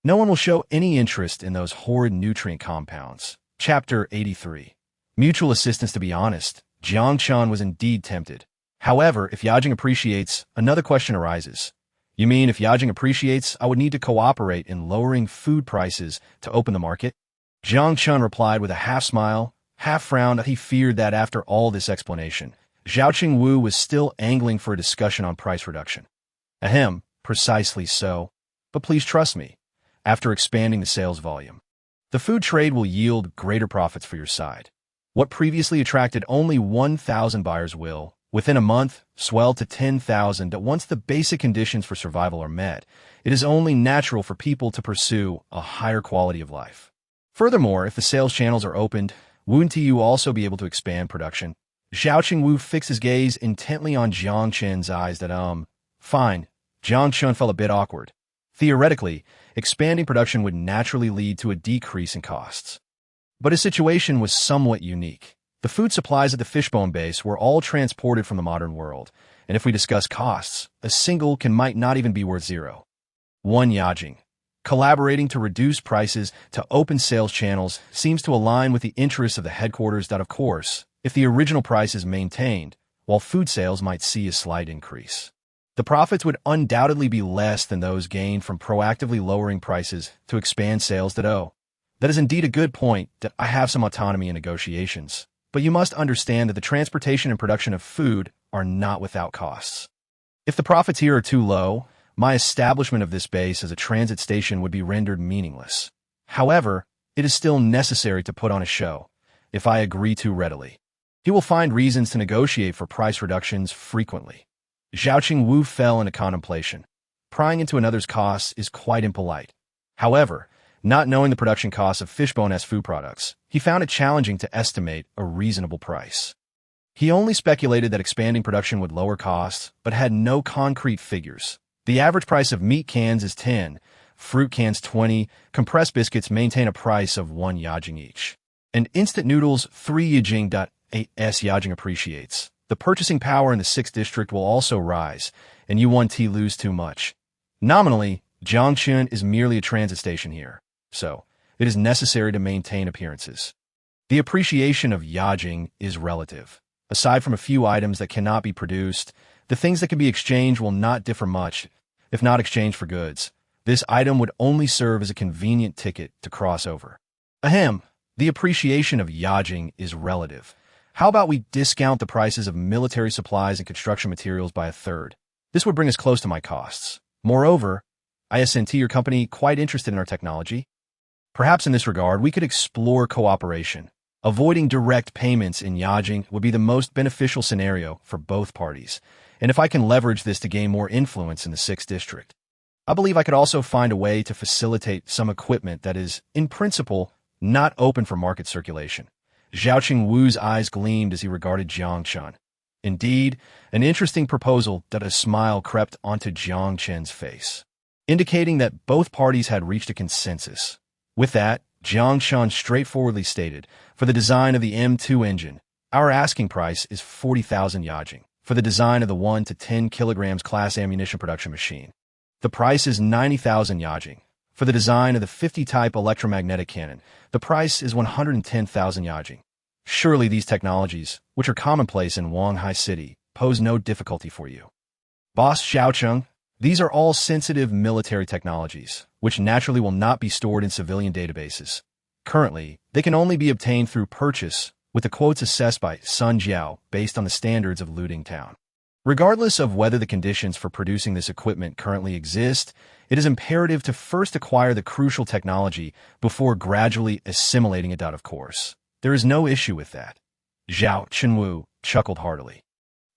no one will show any interest in those horrid nutrient compounds." Chapter 83. Mutual assistance. To be honest, Jiang Chen was indeed tempted. However, if yajing appreciates, another question arises. You mean if yajing appreciates, I would need to cooperate in lowering food prices to open the market? Jiang Chen replied with a half-smile, half-frown that he feared that after all this explanation, Zhao Qingwu was still angling for a discussion on price reduction. Ahem, precisely so. But please trust me, after expanding the sales volume, the food trade will yield greater profits for your side. What previously attracted only 1,000 buyers will, within a month, swell to 10,000. Once the basic conditions for survival are met, it is only natural for people to pursue a higher quality of life. Furthermore, if the sales channels are opened, wouldn't you also be able to expand production? Zhao Qingwu fixed his gaze intently on Jiang Chen's eyes. Fine. Jiang Chen felt a bit awkward. Theoretically, expanding production would naturally lead to a decrease in costs. But his situation was somewhat unique. The food supplies at the fishbone base were all transported from the modern world, and if we discuss costs, a single can might not even be worth zero. 1. Yajing. Collaborating to reduce prices to open sales channels seems to align with the interests of the headquarters. Of course, if the original price is maintained, while food sales might see a slight increase, the profits would undoubtedly be less than those gained from proactively lowering prices to expand sales. That is indeed a good point. That I have some autonomy in negotiations, but you must understand that the transportation and production of food are not without costs. If the profits here are too low, my establishment of this base as a transit station would be rendered meaningless. However, it is still necessary to put on a show, if I agree too readily. He will find reasons to negotiate for price reductions frequently. Zhao Qingwu fell into contemplation. Prying into another's costs is quite impolite. However, not knowing the production costs of fishbone as food products, he found it challenging to estimate a reasonable price. He only speculated that expanding production would lower costs, but had no concrete figures. The average price of meat cans is 10, fruit cans 20, compressed biscuits maintain a price of 1 yajing each. And instant noodles 3 yajing. 8s yajing appreciates. The purchasing power in the 6th district will also rise, and U1T lose too much. Nominally, Jiang Chen is merely a transit station here, so it is necessary to maintain appearances. The appreciation of yajing is relative. Aside from a few items that cannot be produced, the things that can be exchanged will not differ much, if not exchanged for goods. This item would only serve as a convenient ticket to cross over. Ahem, the appreciation of yajing is relative. How about we discount the prices of military supplies and construction materials by a third? This would bring us close to my costs. Moreover, I assent to your company quite interested in our technology. Perhaps in this regard, we could explore cooperation. Avoiding direct payments in yajing would be the most beneficial scenario for both parties, and if I can leverage this to gain more influence in the 6th district, I believe I could also find a way to facilitate some equipment that is, in principle, not open for market circulation. Zhao Qingwu's eyes gleamed as he regarded Jiang Chen. Indeed, an interesting proposal. A smile crept onto Jiang Chen's face, indicating that both parties had reached a consensus. With that, Jiang Chen straightforwardly stated, for the design of the M2 engine, our asking price is 40,000 yajing. For the design of the 1 to 10 kilograms class ammunition production machine, the price is 90,000 yajing. For the design of the 50 type electromagnetic cannon, the price is 110,000 yajing. Surely these technologies, which are commonplace in Wanghai City, pose no difficulty for you. Boss Xiaocheng, these are all sensitive military technologies, which naturally will not be stored in civilian databases. Currently, they can only be obtained through purchase, with the quotes assessed by Sun Jiao based on the standards of Luding Town. Regardless of whether the conditions for producing this equipment currently exist, it is imperative to first acquire the crucial technology before gradually assimilating it. Of course, there is no issue with that. Zhao Qingwu chuckled heartily,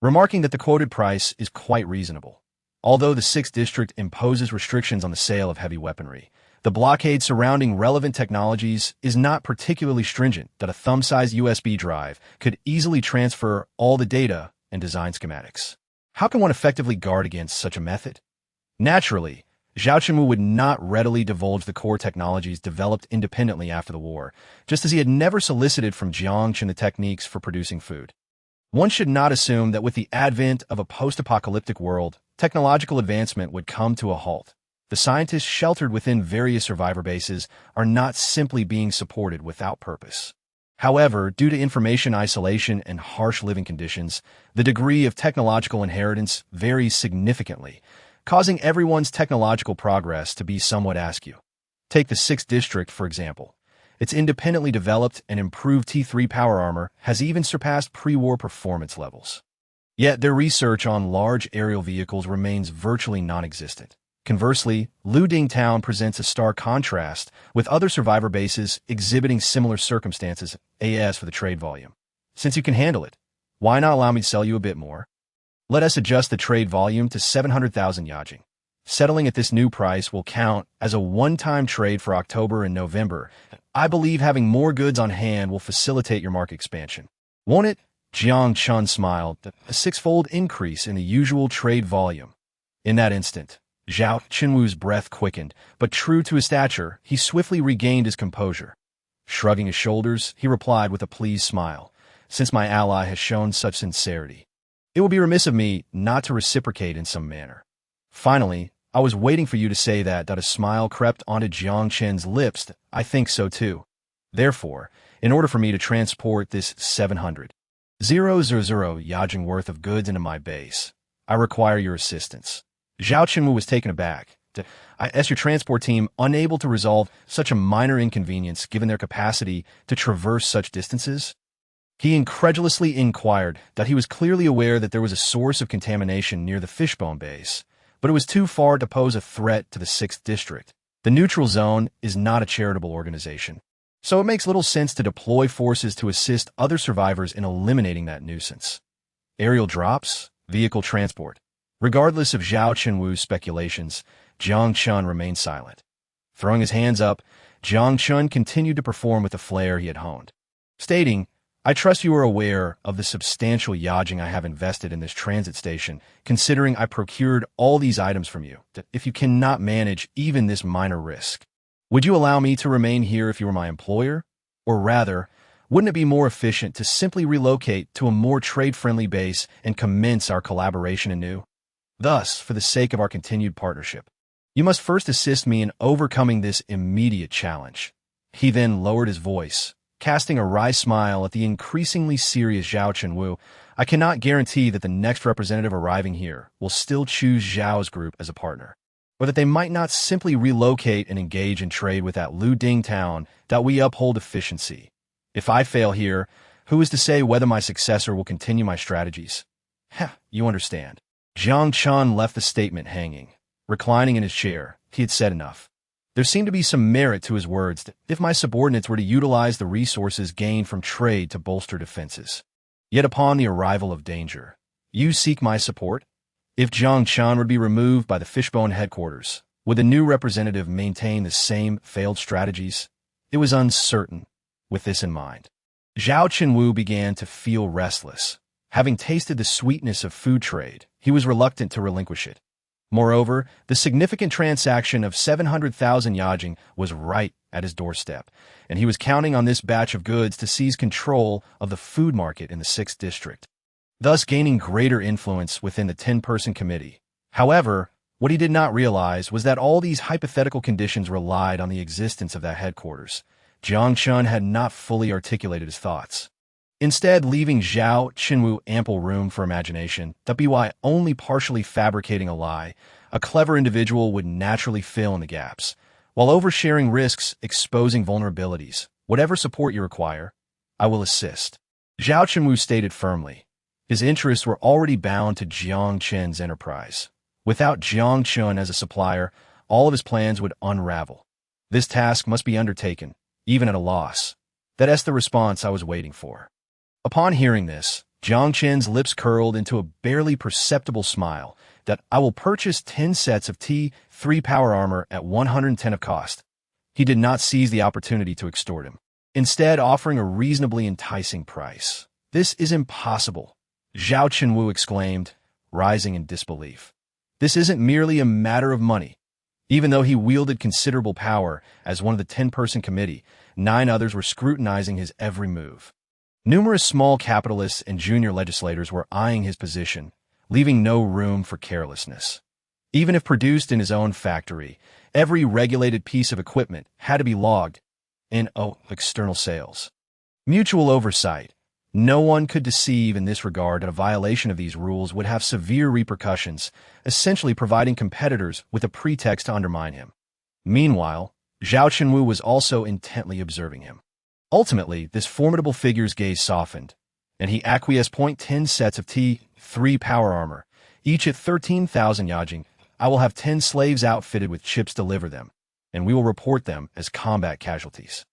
remarking that the quoted price is quite reasonable. Although the 6th district imposes restrictions on the sale of heavy weaponry, the blockade surrounding relevant technologies is not particularly stringent. A thumb-sized USB drive could easily transfer all the data and design schematics. How can one effectively guard against such a method? Naturally, Zhao Qingwu would not readily divulge the core technologies developed independently after the war, just as he had never solicited from Jiang Chen the techniques for producing food. One should not assume that with the advent of a post-apocalyptic world, technological advancement would come to a halt. The scientists sheltered within various survivor bases are not simply being supported without purpose. However, due to information isolation and harsh living conditions, the degree of technological inheritance varies significantly, causing everyone's technological progress to be somewhat askew. Take the 6th district, for example. Its independently developed and improved T3 power armor has even surpassed pre-war performance levels. Yet their research on large aerial vehicles remains virtually non-existent. Conversely, Luding Town presents a stark contrast, with other survivor bases exhibiting similar circumstances. As for the trade volume, since you can handle it, Why not allow me to sell you a bit more? Let us adjust the trade volume to 700,000 yajing. Settling at this new price will count as a one-time trade for October and November. I believe having more goods on hand will facilitate your market expansion. Won't it? Jiang Chen smiled, a six-fold increase in the usual trade volume. In that instant, Zhao Chenwu's breath quickened, but true to his stature, he swiftly regained his composure. Shrugging his shoulders, he replied with a pleased smile, "Since my ally has shown such sincerity, it would be remiss of me not to reciprocate in some manner." Finally, I was waiting for you to say that. A smile crept onto Jiang Chen's lips. I think so too. Therefore, in order for me to transport this 700,000 yajing worth of goods into my base, I require your assistance. Zhao Chenwu was taken aback. As your transport team unable to resolve such a minor inconvenience given their capacity to traverse such distances? He incredulously inquired that he was clearly aware that there was a source of contamination near the fishbone base, but it was too far to pose a threat to the 6th District. The neutral zone is not a charitable organization, so it makes little sense to deploy forces to assist other survivors in eliminating that nuisance. Aerial drops, vehicle transport. Regardless of Zhao Chenwu's speculations, Jiang Chen remained silent. Throwing his hands up, Jiang Chen continued to perform with the flair he had honed, stating, "I trust you are aware of the substantial yajing I have invested in this transit station, considering I procured all these items from you. If you cannot manage even this minor risk, would you allow me to remain here if you were my employer? Or rather, wouldn't it be more efficient to simply relocate to a more trade-friendly base and commence our collaboration anew? Thus, for the sake of our continued partnership, you must first assist me in overcoming this immediate challenge." He then lowered his voice, casting a wry smile at the increasingly serious Zhao Chenwu. "I cannot guarantee that the next representative arriving here will still choose Zhao's group as a partner, or that they might not simply relocate and engage in trade with that Lu Ding town that we uphold efficiency. If I fail here, who is to say whether my successor will continue my strategies? You understand." Jiang Chen left the statement hanging. Reclining in his chair, he had said enough. There seemed to be some merit to his words that if my subordinates were to utilize the resources gained from trade to bolster defenses. Yet upon the arrival of danger, you seek my support? If Jiang Chen would be removed by the Fishbone headquarters, would the new representative maintain the same failed strategies? It was uncertain. With this in mind, Zhao Chenwu began to feel restless. Having tasted the sweetness of food trade, he was reluctant to relinquish it. Moreover, the significant transaction of 700,000 yajing was right at his doorstep, and he was counting on this batch of goods to seize control of the food market in the 6th District, thus gaining greater influence within the 10-person committee. However, what he did not realize was that all these hypothetical conditions relied on the existence of that headquarters. Jiang Chen had not fully articulated his thoughts, instead leaving Zhao Chenwu ample room for imagination. By only partially fabricating a lie, a clever individual would naturally fill in the gaps, while oversharing risks, exposing vulnerabilities. "Whatever support you require, I will assist," Zhao Chenwu stated firmly. His interests were already bound to Jiang Chen's enterprise. Without Jiang Chen as a supplier, all of his plans would unravel. This task must be undertaken, even at a loss. That's the response I was waiting for. Upon hearing this, Jiang Chen's lips curled into a barely perceptible smile. "I will purchase 10 sets of T3 power armor at 110 of cost." He did not seize the opportunity to extort him, instead offering a reasonably enticing price. "This is impossible," Zhao Chenwu exclaimed, rising in disbelief. This isn't merely a matter of money. Even though he wielded considerable power as one of the 10-person committee, 9 others were scrutinizing his every move. Numerous small capitalists and junior legislators were eyeing his position, leaving no room for carelessness. Even if produced in his own factory, every regulated piece of equipment had to be logged in external sales. Mutual oversight. No one could deceive in this regard, and a violation of these rules would have severe repercussions, essentially providing competitors with a pretext to undermine him. Meanwhile, Zhao Chenwu was also intently observing him. Ultimately, this formidable figure's gaze softened, and he acquiesced. 10 sets of T3 power armor, each at 13,000 yajing. I will have 10 slaves outfitted with chips deliver them, and we will report them as combat casualties.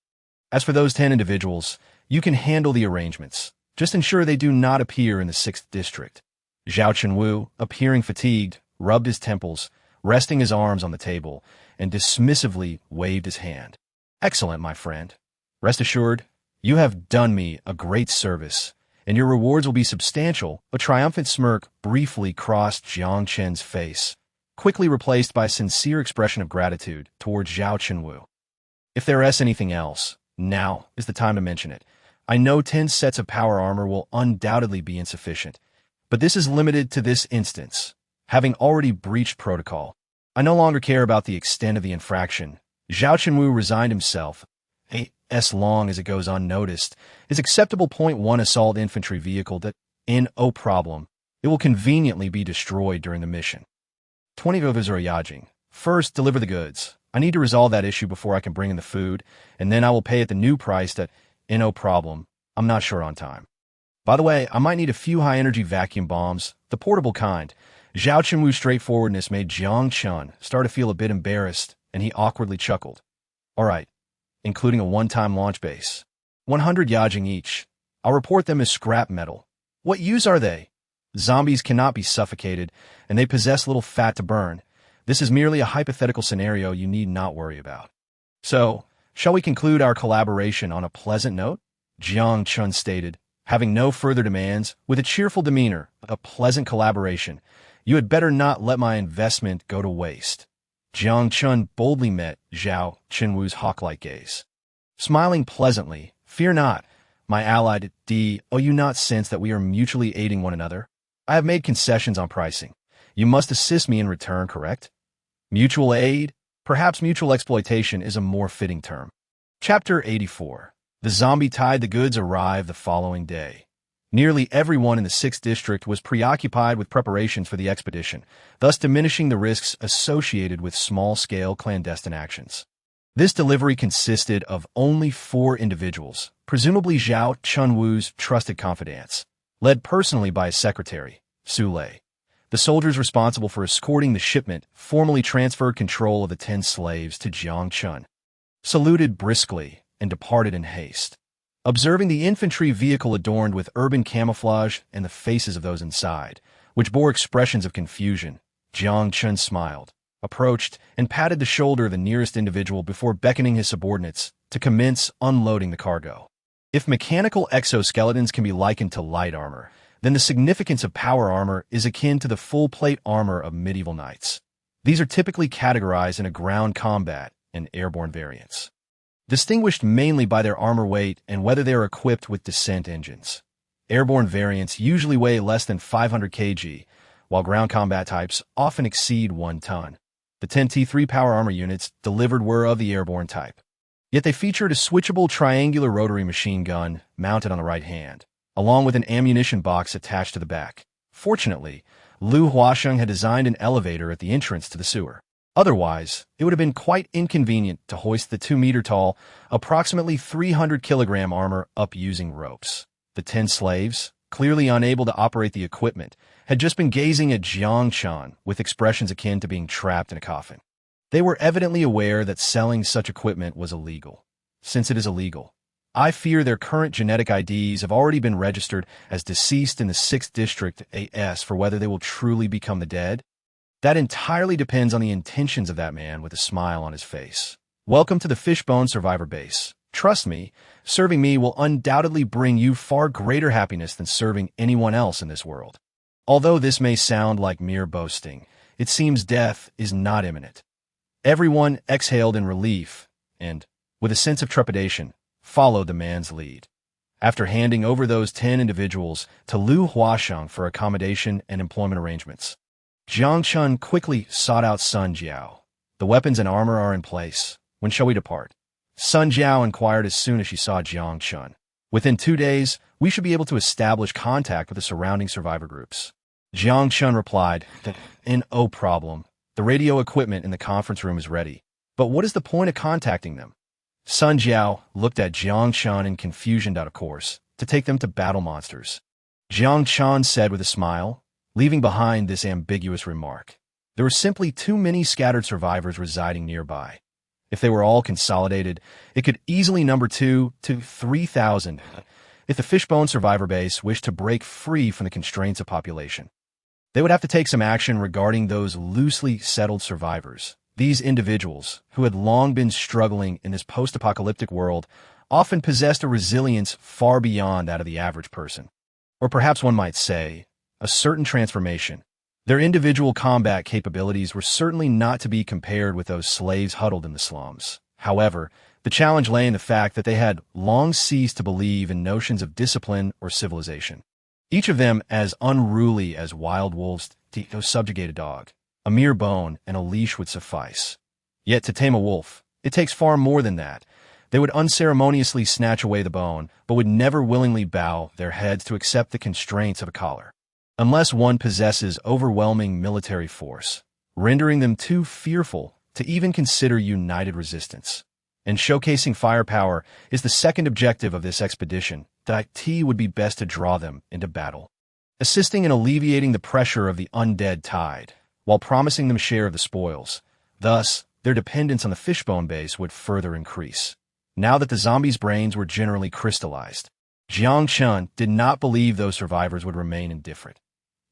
As for those 10 individuals, you can handle the arrangements. Just ensure they do not appear in the 6th district. Zhao Chenwu, appearing fatigued, rubbed his temples, resting his arms on the table, and dismissively waved his hand. Excellent, my friend. Rest assured, you have done me a great service, and your rewards will be substantial. A triumphant smirk briefly crossed Jiang Chen's face, quickly replaced by a sincere expression of gratitude towards Zhao Chenwu. If there is anything else, now is the time to mention it. I know 10 sets of power armor will undoubtedly be insufficient, but this is limited to this instance. Having already breached protocol, I no longer care about the extent of the infraction. Zhao Chenwu resigned himself. As long as it goes unnoticed, is acceptable. Point 1 assault infantry vehicle that, no problem, it will conveniently be destroyed during the mission. 20 of us are Yajing. First, deliver the goods. I need to resolve that issue before I can bring in the food, and then I will pay at the new price that, no problem, I'm not sure on time. By the way, I might need a few high-energy vacuum bombs, the portable kind. Zhao Chenwu's straightforwardness made Jiang Chen start to feel a bit embarrassed, and he awkwardly chuckled. All right, including a one-time launch base. 100 Yajing each. I'll report them as scrap metal. What use are they? Zombies cannot be suffocated, and they possess little fat to burn. This is merely a hypothetical scenario you need not worry about. So, shall we conclude our collaboration on a pleasant note? Jiang Chen stated, having no further demands, with a cheerful demeanor. A pleasant collaboration. You had better not let my investment go to waste. Jiang Chen boldly met Zhao Chenwu's hawk-like gaze. Smiling pleasantly, fear not, my ally. Do you not sense that we are mutually aiding one another? I have made concessions on pricing. You must assist me in return, correct? Mutual aid? Perhaps mutual exploitation is a more fitting term. Chapter 84. The zombie tied the goods arrived the following day. Nearly everyone in the 6th district was preoccupied with preparations for the expedition, thus diminishing the risks associated with small-scale clandestine actions. This delivery consisted of only 4 individuals, presumably Zhao Chenwu's trusted confidants, led personally by his secretary, Su Lei. The soldiers responsible for escorting the shipment formally transferred control of the 10 slaves to Jiang Chen, saluted briskly, and departed in haste. Observing the infantry vehicle adorned with urban camouflage and the faces of those inside, which bore expressions of confusion, Jiang Chen smiled, approached, and patted the shoulder of the nearest individual before beckoning his subordinates to commence unloading the cargo. If mechanical exoskeletons can be likened to light armor, then the significance of power armor is akin to the full-plate armor of medieval knights. These are typically categorized into ground combat and airborne variants, distinguished mainly by their armor weight and whether they are equipped with descent engines. Airborne variants usually weigh less than 500 kg, while ground combat types often exceed 1 ton. The 10 T3 power armor units delivered were of the airborne type. Yet they featured a switchable triangular rotary machine gun mounted on the right hand, along with an ammunition box attached to the back. Fortunately, Lu Huasheng had designed an elevator at the entrance to the sewer. Otherwise, it would have been quite inconvenient to hoist the 2-meter-tall, approximately 300-kilogram armor up using ropes. The 10 slaves, clearly unable to operate the equipment, had just been gazing at Jiang Chen with expressions akin to being trapped in a coffin. They were evidently aware that selling such equipment was illegal. Since it is illegal, I fear their current genetic IDs have already been registered as deceased in the 6th District AS. For whether they will truly become the dead, that entirely depends on the intentions of that man with a smile on his face. Welcome to the Fishbone Survivor Base. Trust me, serving me will undoubtedly bring you far greater happiness than serving anyone else in this world. Although this may sound like mere boasting, it seems death is not imminent. Everyone exhaled in relief and, with a sense of trepidation, followed the man's lead. After handing over those 10 individuals to Lu Huasheng for accommodation and employment arrangements, Jiang Chen quickly sought out Sun Jiao. The weapons and armor are in place. When shall we depart? Sun Jiao inquired as soon as she saw Jiang Chen. Within 2 days, we should be able to establish contact with the surrounding survivor groups. Jiang Chen replied that, no problem. The radio equipment in the conference room is ready. But what is the point of contacting them? Sun Jiao looked at Jiang Chen in confusion. Of course, to take them to battle monsters. Jiang Chen said with a smile, leaving behind this ambiguous remark. There were simply too many scattered survivors residing nearby. If they were all consolidated, it could easily number 2,000 to 3,000. If the Fishbone survivor base wished to break free from the constraints of population, they would have to take some action regarding those loosely settled survivors. These individuals, who had long been struggling in this post-apocalyptic world, often possessed a resilience far beyond that of the average person. Or perhaps one might say, a certain transformation. Their individual combat capabilities were certainly not to be compared with those slaves huddled in the slums. However, the challenge lay in the fact that they had long ceased to believe in notions of discipline or civilization. Each of them as unruly as wild wolves to subjugate a dog. A mere bone and a leash would suffice. Yet to tame a wolf, it takes far more than that. They would unceremoniously snatch away the bone, but would never willingly bow their heads to accept the constraints of a collar, unless one possesses overwhelming military force, rendering them too fearful to even consider united resistance. And showcasing firepower is the second objective of this expedition. The IT would be best to draw them into battle, assisting in alleviating the pressure of the undead tide, while promising them a share of the spoils. Thus, their dependence on the Fishbone base would further increase. Now that the zombies' brains were generally crystallized, Jiang Chen did not believe those survivors would remain indifferent.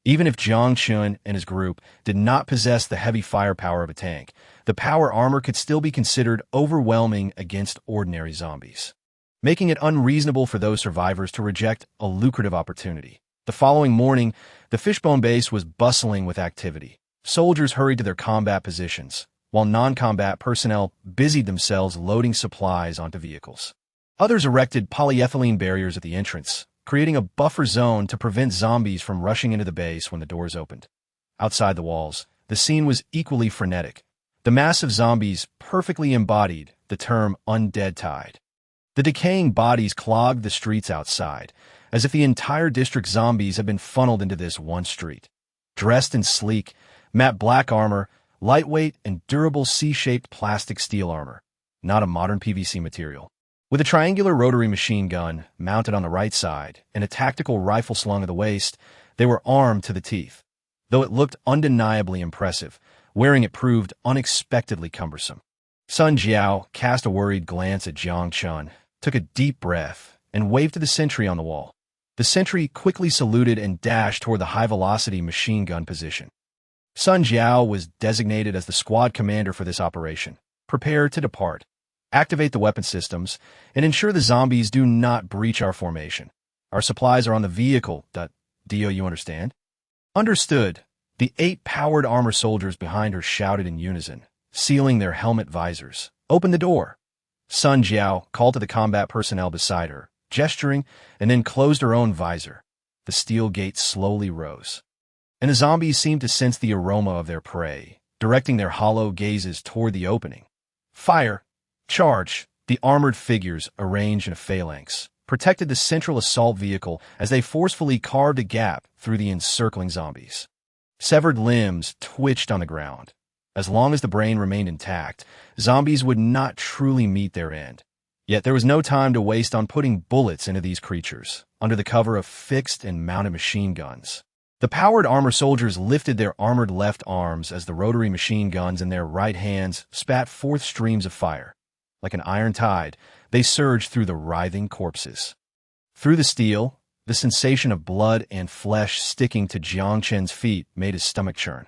Even if Jiang Chen and his group did not possess the heavy firepower of a tank, the power armor could still be considered overwhelming against ordinary zombies, making it unreasonable for those survivors to reject a lucrative opportunity. The following morning, the Fishbone base was bustling with activity. Soldiers hurried to their combat positions, while non-combat personnel busied themselves loading supplies onto vehicles. Others erected polyethylene barriers at the entrance, creating a buffer zone to prevent zombies from rushing into the base when the doors opened. Outside the walls, the scene was equally frenetic. The mass of zombies perfectly embodied the term undead tide. The decaying bodies clogged the streets outside, as if the entire district's zombies had been funneled into this one street. Dressed in sleek, matte black armor, lightweight and durable C-shaped plastic steel armor, not a modern PVC material. With a triangular rotary machine gun mounted on the right side and a tactical rifle slung at the waist, they were armed to the teeth. Though it looked undeniably impressive, wearing it proved unexpectedly cumbersome. Sun Jiao cast a worried glance at Jiang Chen, took a deep breath, and waved to the sentry on the wall. The sentry quickly saluted and dashed toward the high-velocity machine gun position. Sun Jiao was designated as the squad commander for this operation. Prepare to depart. Activate the weapon systems, and ensure the zombies do not breach our formation. Our supplies are on the vehicle. Do you understand? Understood. The 8 powered armor soldiers behind her shouted in unison, sealing their helmet visors. Open the door. Sun Jiao called to the combat personnel beside her, gesturing, and then closed her own visor. The steel gate slowly rose, and the zombies seemed to sense the aroma of their prey, directing their hollow gazes toward the opening. Fire! Charge! The armored figures, arranged in a phalanx, protected the central assault vehicle as they forcefully carved a gap through the encircling zombies. Severed limbs twitched on the ground. As long as the brain remained intact, zombies would not truly meet their end. Yet there was no time to waste on putting bullets into these creatures, under the cover of fixed and mounted machine guns. The powered armor soldiers lifted their armored left arms as the rotary machine guns in their right hands spat forth streams of fire. Like an iron tide, they surged through the writhing corpses. Through the steel, the sensation of blood and flesh sticking to Jiang Chen's feet made his stomach churn.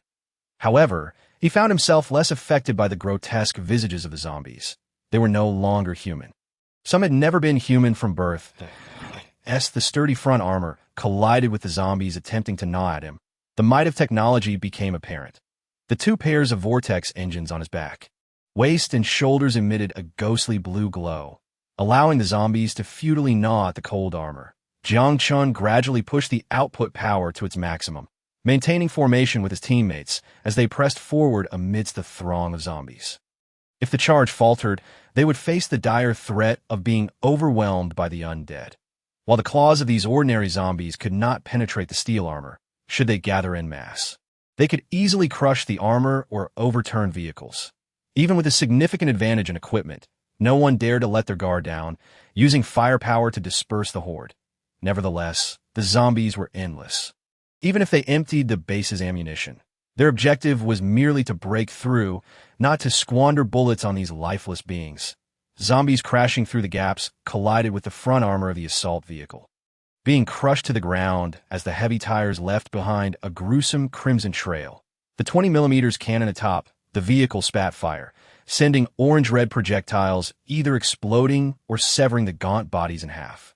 However, he found himself less affected by the grotesque visages of the zombies. They were no longer human. Some had never been human from birth. The sturdy front armor collided with the zombies attempting to gnaw at him. The might of technology became apparent. The 2 pairs of vortex engines on his back, waist and shoulders emitted a ghostly blue glow, allowing the zombies to futilely gnaw at the cold armor. Jiang Chen gradually pushed the output power to its maximum, maintaining formation with his teammates as they pressed forward amidst the throng of zombies. If the charge faltered, they would face the dire threat of being overwhelmed by the undead. While the claws of these ordinary zombies could not penetrate the steel armor, should they gather en masse, they could easily crush the armor or overturn vehicles. Even with a significant advantage in equipment, no one dared to let their guard down, using firepower to disperse the horde. Nevertheless, the zombies were endless. Even if they emptied the base's ammunition, their objective was merely to break through, not to squander bullets on these lifeless beings. Zombies crashing through the gaps collided with the front armor of the assault vehicle. being crushed to the ground as the heavy tires left behind a gruesome crimson trail. The 20mm cannon atop the vehicle spat fire, sending orange-red projectiles either exploding or severing the gaunt bodies in half.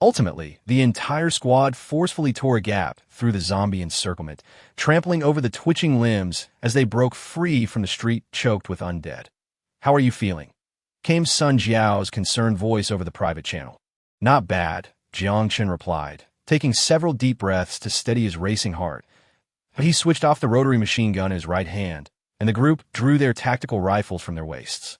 Ultimately, the entire squad forcefully tore a gap through the zombie encirclement, trampling over the twitching limbs as they broke free from the street choked with undead. "How are you feeling?" came Sun Jiao's concerned voice over the private channel. "Not bad," Jiang Chen replied, taking several deep breaths to steady his racing heart. He switched off the rotary machine gun in his right hand, and the group drew their tactical rifles from their waists.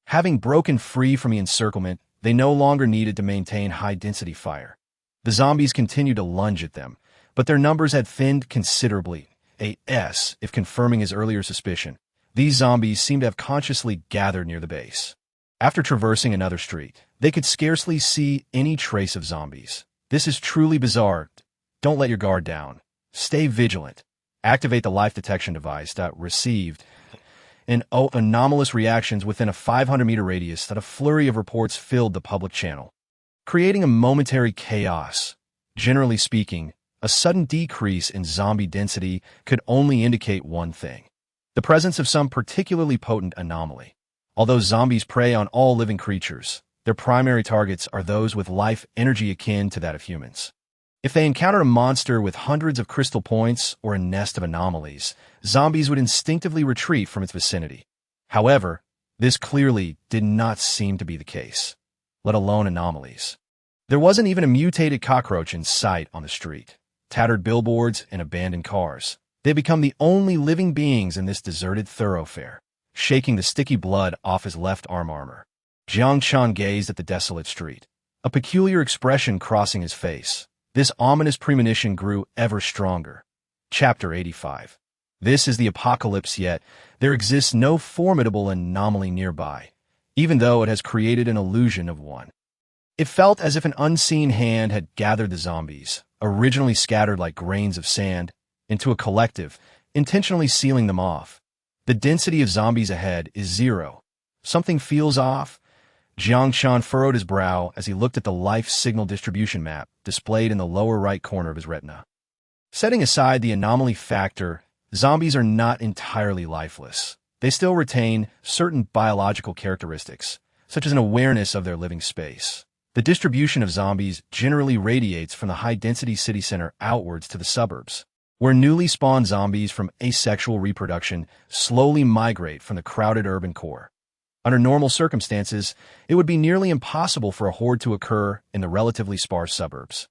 Having broken free from the encirclement, they no longer needed to maintain high-density fire. The zombies continued to lunge at them, but their numbers had thinned considerably. If confirming his earlier suspicion, these zombies seemed to have consciously gathered near the base. After traversing another street, they could scarcely see any trace of zombies. "This is truly bizarre. Don't let your guard down. Stay vigilant. Activate the life detection device." Received and anomalous reactions within a 500-meter radius that a flurry of reports filled the public channel, creating a momentary chaos. Generally speaking, a sudden decrease in zombie density could only indicate one thing: the presence of some particularly potent anomaly. Although zombies prey on all living creatures, their primary targets are those with life energy akin to that of humans. If they encountered a monster with hundreds of crystal points or a nest of anomalies, zombies would instinctively retreat from its vicinity. However, this clearly did not seem to be the case, let alone anomalies. There wasn't even a mutated cockroach in sight on the street. Tattered billboards and abandoned cars, they had become the only living beings in this deserted thoroughfare. Shaking the sticky blood off his left arm armor, Jiang Chen gazed at the desolate street, a peculiar expression crossing his face. This ominous premonition grew ever stronger. Chapter 85. This is the apocalypse, yet there exists no formidable anomaly nearby, even though it has created an illusion of one. It felt as if an unseen hand had gathered the zombies, originally scattered like grains of sand, into a collective, intentionally sealing them off. The density of zombies ahead is zero. Something feels off. Jiang Chen furrowed his brow as he looked at the life signal distribution map displayed in the lower right corner of his retina. Setting aside the anomaly factor, zombies are not entirely lifeless. They still retain certain biological characteristics, such as an awareness of their living space. The distribution of zombies generally radiates from the high-density city center outwards to the suburbs, where newly spawned zombies from asexual reproduction slowly migrate from the crowded urban core. Under normal circumstances, it would be nearly impossible for a horde to occur in the relatively sparse suburbs.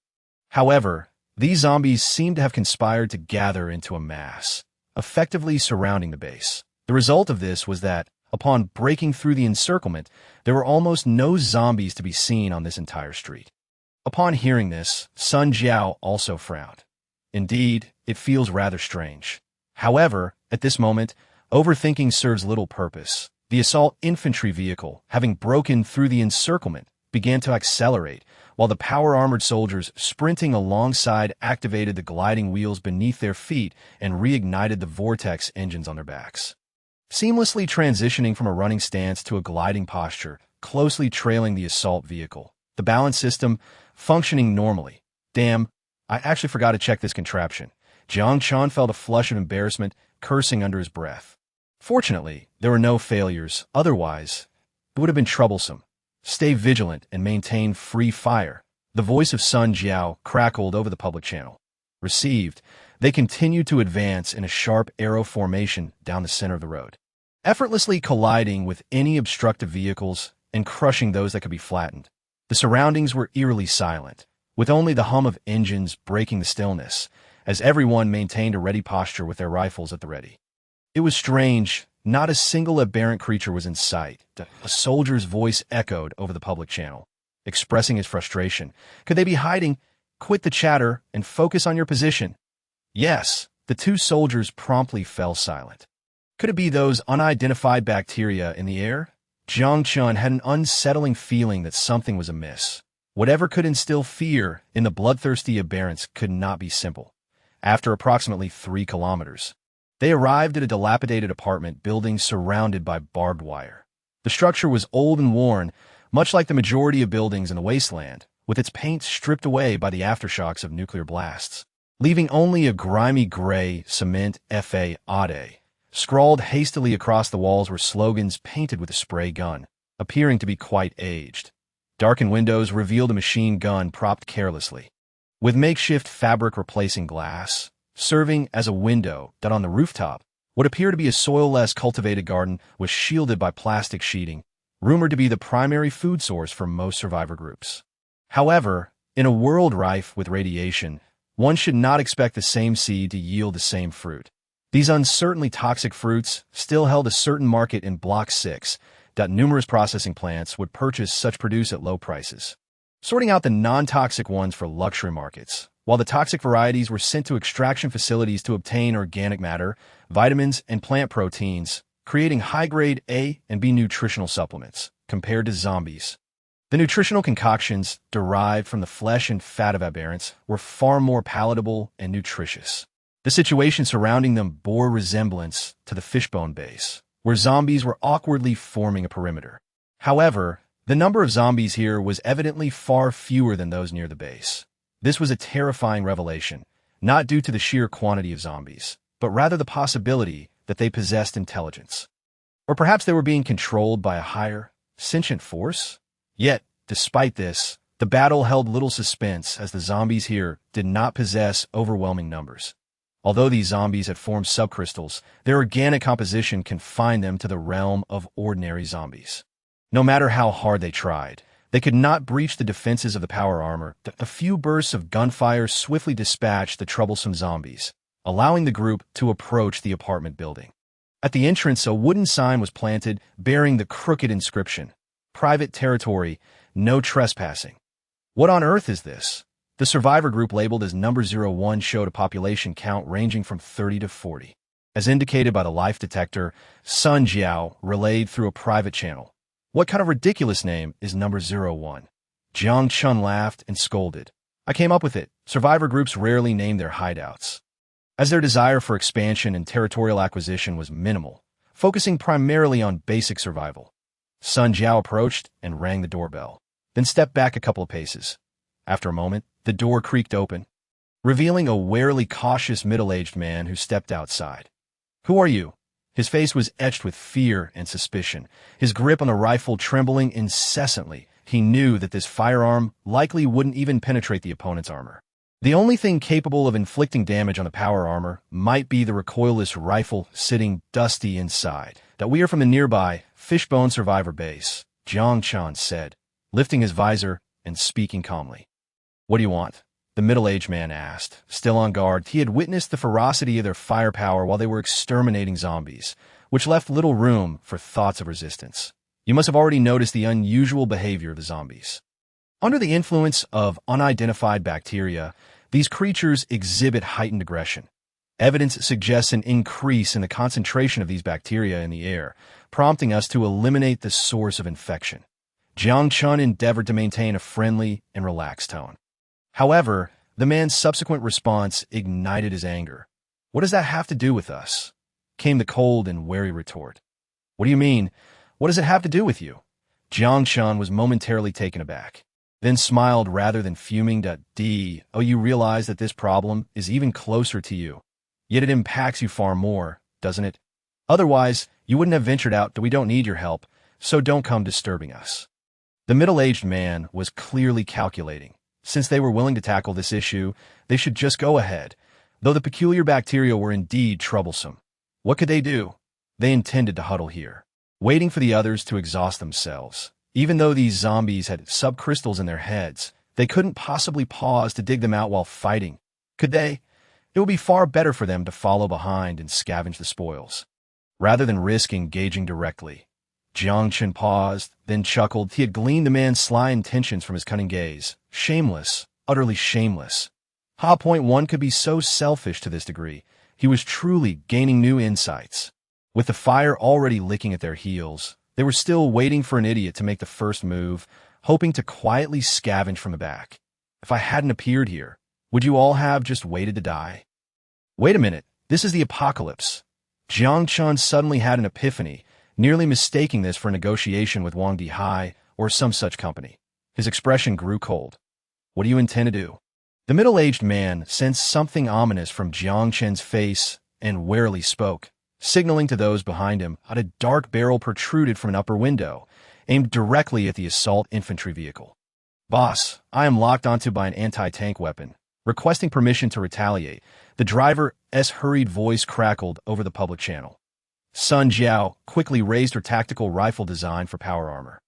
However, these zombies seem to have conspired to gather into a mass, effectively surrounding the base. The result of this was that, upon breaking through the encirclement, there were almost no zombies to be seen on this entire street. Upon hearing this, Sun Jiao also frowned. Indeed, it feels rather strange. However, at this moment, overthinking serves little purpose. The assault infantry vehicle, having broken through the encirclement, began to accelerate, while the power-armored soldiers sprinting alongside activated the gliding wheels beneath their feet and reignited the vortex engines on their backs. Seamlessly transitioning from a running stance to a gliding posture, closely trailing the assault vehicle, the balance system functioning normally. "Damn, I actually forgot to check this contraption." Jiang Chen felt a flush of embarrassment, cursing under his breath. Fortunately, there were no failures. Otherwise, it would have been troublesome. "Stay vigilant and maintain free fire." The voice of Sun Jiao crackled over the public channel. Received. They continued to advance in a sharp arrow formation down the center of the road, effortlessly colliding with any obstructive vehicles and crushing those that could be flattened. The surroundings were eerily silent, with only the hum of engines breaking the stillness, as everyone maintained a ready posture with their rifles at the ready. It was strange. Not a single aberrant creature was in sight. A soldier's voice echoed over the public channel, expressing his frustration. "Could they be hiding? Quit the chatter and focus on your position." "Yes." The two soldiers promptly fell silent. Could it be those unidentified bacteria in the air? Jiang Chen had an unsettling feeling that something was amiss. Whatever could instill fear in the bloodthirsty aberrants could not be simple. After approximately 3 kilometers, they arrived at a dilapidated apartment building surrounded by barbed wire. The structure was old and worn, much like the majority of buildings in the wasteland, with its paint stripped away by the aftershocks of nuclear blasts, leaving only a grimy gray cement FA scrawled hastily across the walls were slogans painted with a spray gun, appearing to be quite aged. Darkened windows revealed a machine gun propped carelessly, with makeshift fabric replacing glass, serving as a window that on the rooftop, what appeared to be a soil-less cultivated garden was shielded by plastic sheeting, rumored to be the primary food source for most survivor groups. However, in a world rife with radiation, one should not expect the same seed to yield the same fruit. These uncertainly toxic fruits still held a certain market in Block 6 that numerous processing plants would purchase such produce at low prices, sorting out the non-toxic ones for luxury markets, while the toxic varieties were sent to extraction facilities to obtain organic matter, vitamins, and plant proteins, creating high-grade A and B nutritional supplements, compared to zombies. The nutritional concoctions derived from the flesh and fat of aberrants were far more palatable and nutritious. The situation surrounding them bore resemblance to the fishbone base, where zombies were awkwardly forming a perimeter. However, the number of zombies here was evidently far fewer than those near the base. This was a terrifying revelation, not due to the sheer quantity of zombies, but rather the possibility that they possessed intelligence. Or perhaps they were being controlled by a higher, sentient force? Yet, despite this, the battle held little suspense as the zombies here did not possess overwhelming numbers. Although these zombies had formed subcrystals, their organic composition confined them to the realm of ordinary zombies. No matter how hard they tried, they could not breach the defenses of the power armor. A few bursts of gunfire swiftly dispatched the troublesome zombies, allowing the group to approach the apartment building. At the entrance, a wooden sign was planted bearing the crooked inscription, "Private Territory, No Trespassing." What on earth is this? The survivor group labeled as number 01 showed a population count ranging from 30 to 40. As indicated by the life detector, Sun Jiao relayed through a private channel. What kind of ridiculous name is number 01? Jiang Chen laughed and scolded. I came up with it. Survivor groups rarely name their hideouts, as their desire for expansion and territorial acquisition was minimal, focusing primarily on basic survival. Sun Jiao approached and rang the doorbell, then stepped back a couple of paces. After a moment, the door creaked open, revealing a warily cautious middle-aged man who stepped outside. Who are you? His face was etched with fear and suspicion, his grip on the rifle trembling incessantly. He knew that this firearm likely wouldn't even penetrate the opponent's armor. The only thing capable of inflicting damage on the power armor might be the recoilless rifle sitting dusty inside. That we are from the nearby Fishbone Survivor base, Jiang Chen said, lifting his visor and speaking calmly. What do you want? The middle-aged man asked, still on guard. He had witnessed the ferocity of their firepower while they were exterminating zombies, which left little room for thoughts of resistance. You must have already noticed the unusual behavior of the zombies. Under the influence of unidentified bacteria, these creatures exhibit heightened aggression. Evidence suggests an increase in the concentration of these bacteria in the air, prompting us to eliminate the source of infection. Jiang Chen endeavored to maintain a friendly and relaxed tone. However, the man's subsequent response ignited his anger. What does that have to do with us? Came the cold and wary retort. What do you mean? What does it have to do with you? Jiang Chen was momentarily taken aback, then smiled rather than fuming. Oh, you realize that this problem is even closer to you. Yet it impacts you far more, doesn't it? Otherwise, you wouldn't have ventured out. We don't need your help, so don't come disturbing us. The middle-aged man was clearly calculating. Since they were willing to tackle this issue, they should just go ahead, though the peculiar bacteria were indeed troublesome. What could they do? They intended to huddle here, waiting for the others to exhaust themselves. Even though these zombies had subcrystals in their heads, they couldn't possibly pause to dig them out while fighting. Could they? It would be far better for them to follow behind and scavenge the spoils, rather than risk engaging directly. Jiang Chen paused, then chuckled. He had gleaned the man's sly intentions from his cunning gaze. Shameless, utterly shameless. Ha.1 could be so selfish to this degree. He was truly gaining new insights. With the fire already licking at their heels, they were still waiting for an idiot to make the first move, hoping to quietly scavenge from the back. If I hadn't appeared here, would you all have just waited to die? Wait a minute, this is the apocalypse. Jiang Chen suddenly had an epiphany, nearly mistaking this for a negotiation with Wang Dihai or some such company. His expression grew cold. What do you intend to do? The middle-aged man sensed something ominous from Jiang Chen's face and warily spoke, signaling to those behind him that a dark barrel protruded from an upper window, aimed directly at the assault infantry vehicle. Boss, I am locked onto by an anti-tank weapon. Requesting permission to retaliate, the driver's hurried voice crackled over the public channel. Sun Jiao quickly raised her tactical rifle designed for power armor.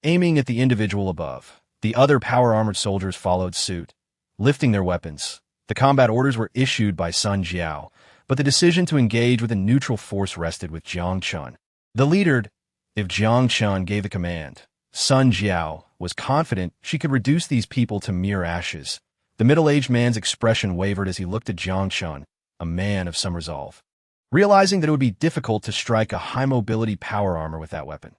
Aiming at the individual above, the other power-armored soldiers followed suit, lifting their weapons. The combat orders were issued by Sun Jiao, but the decision to engage with a neutral force rested with Jiang Chen. The leader, if Jiang Chen gave the command, Sun Jiao was confident she could reduce these people to mere ashes. The middle-aged man's expression wavered as he looked at Jiang Chen, a man of some resolve, realizing that it would be difficult to strike a high-mobility power armor with that weapon.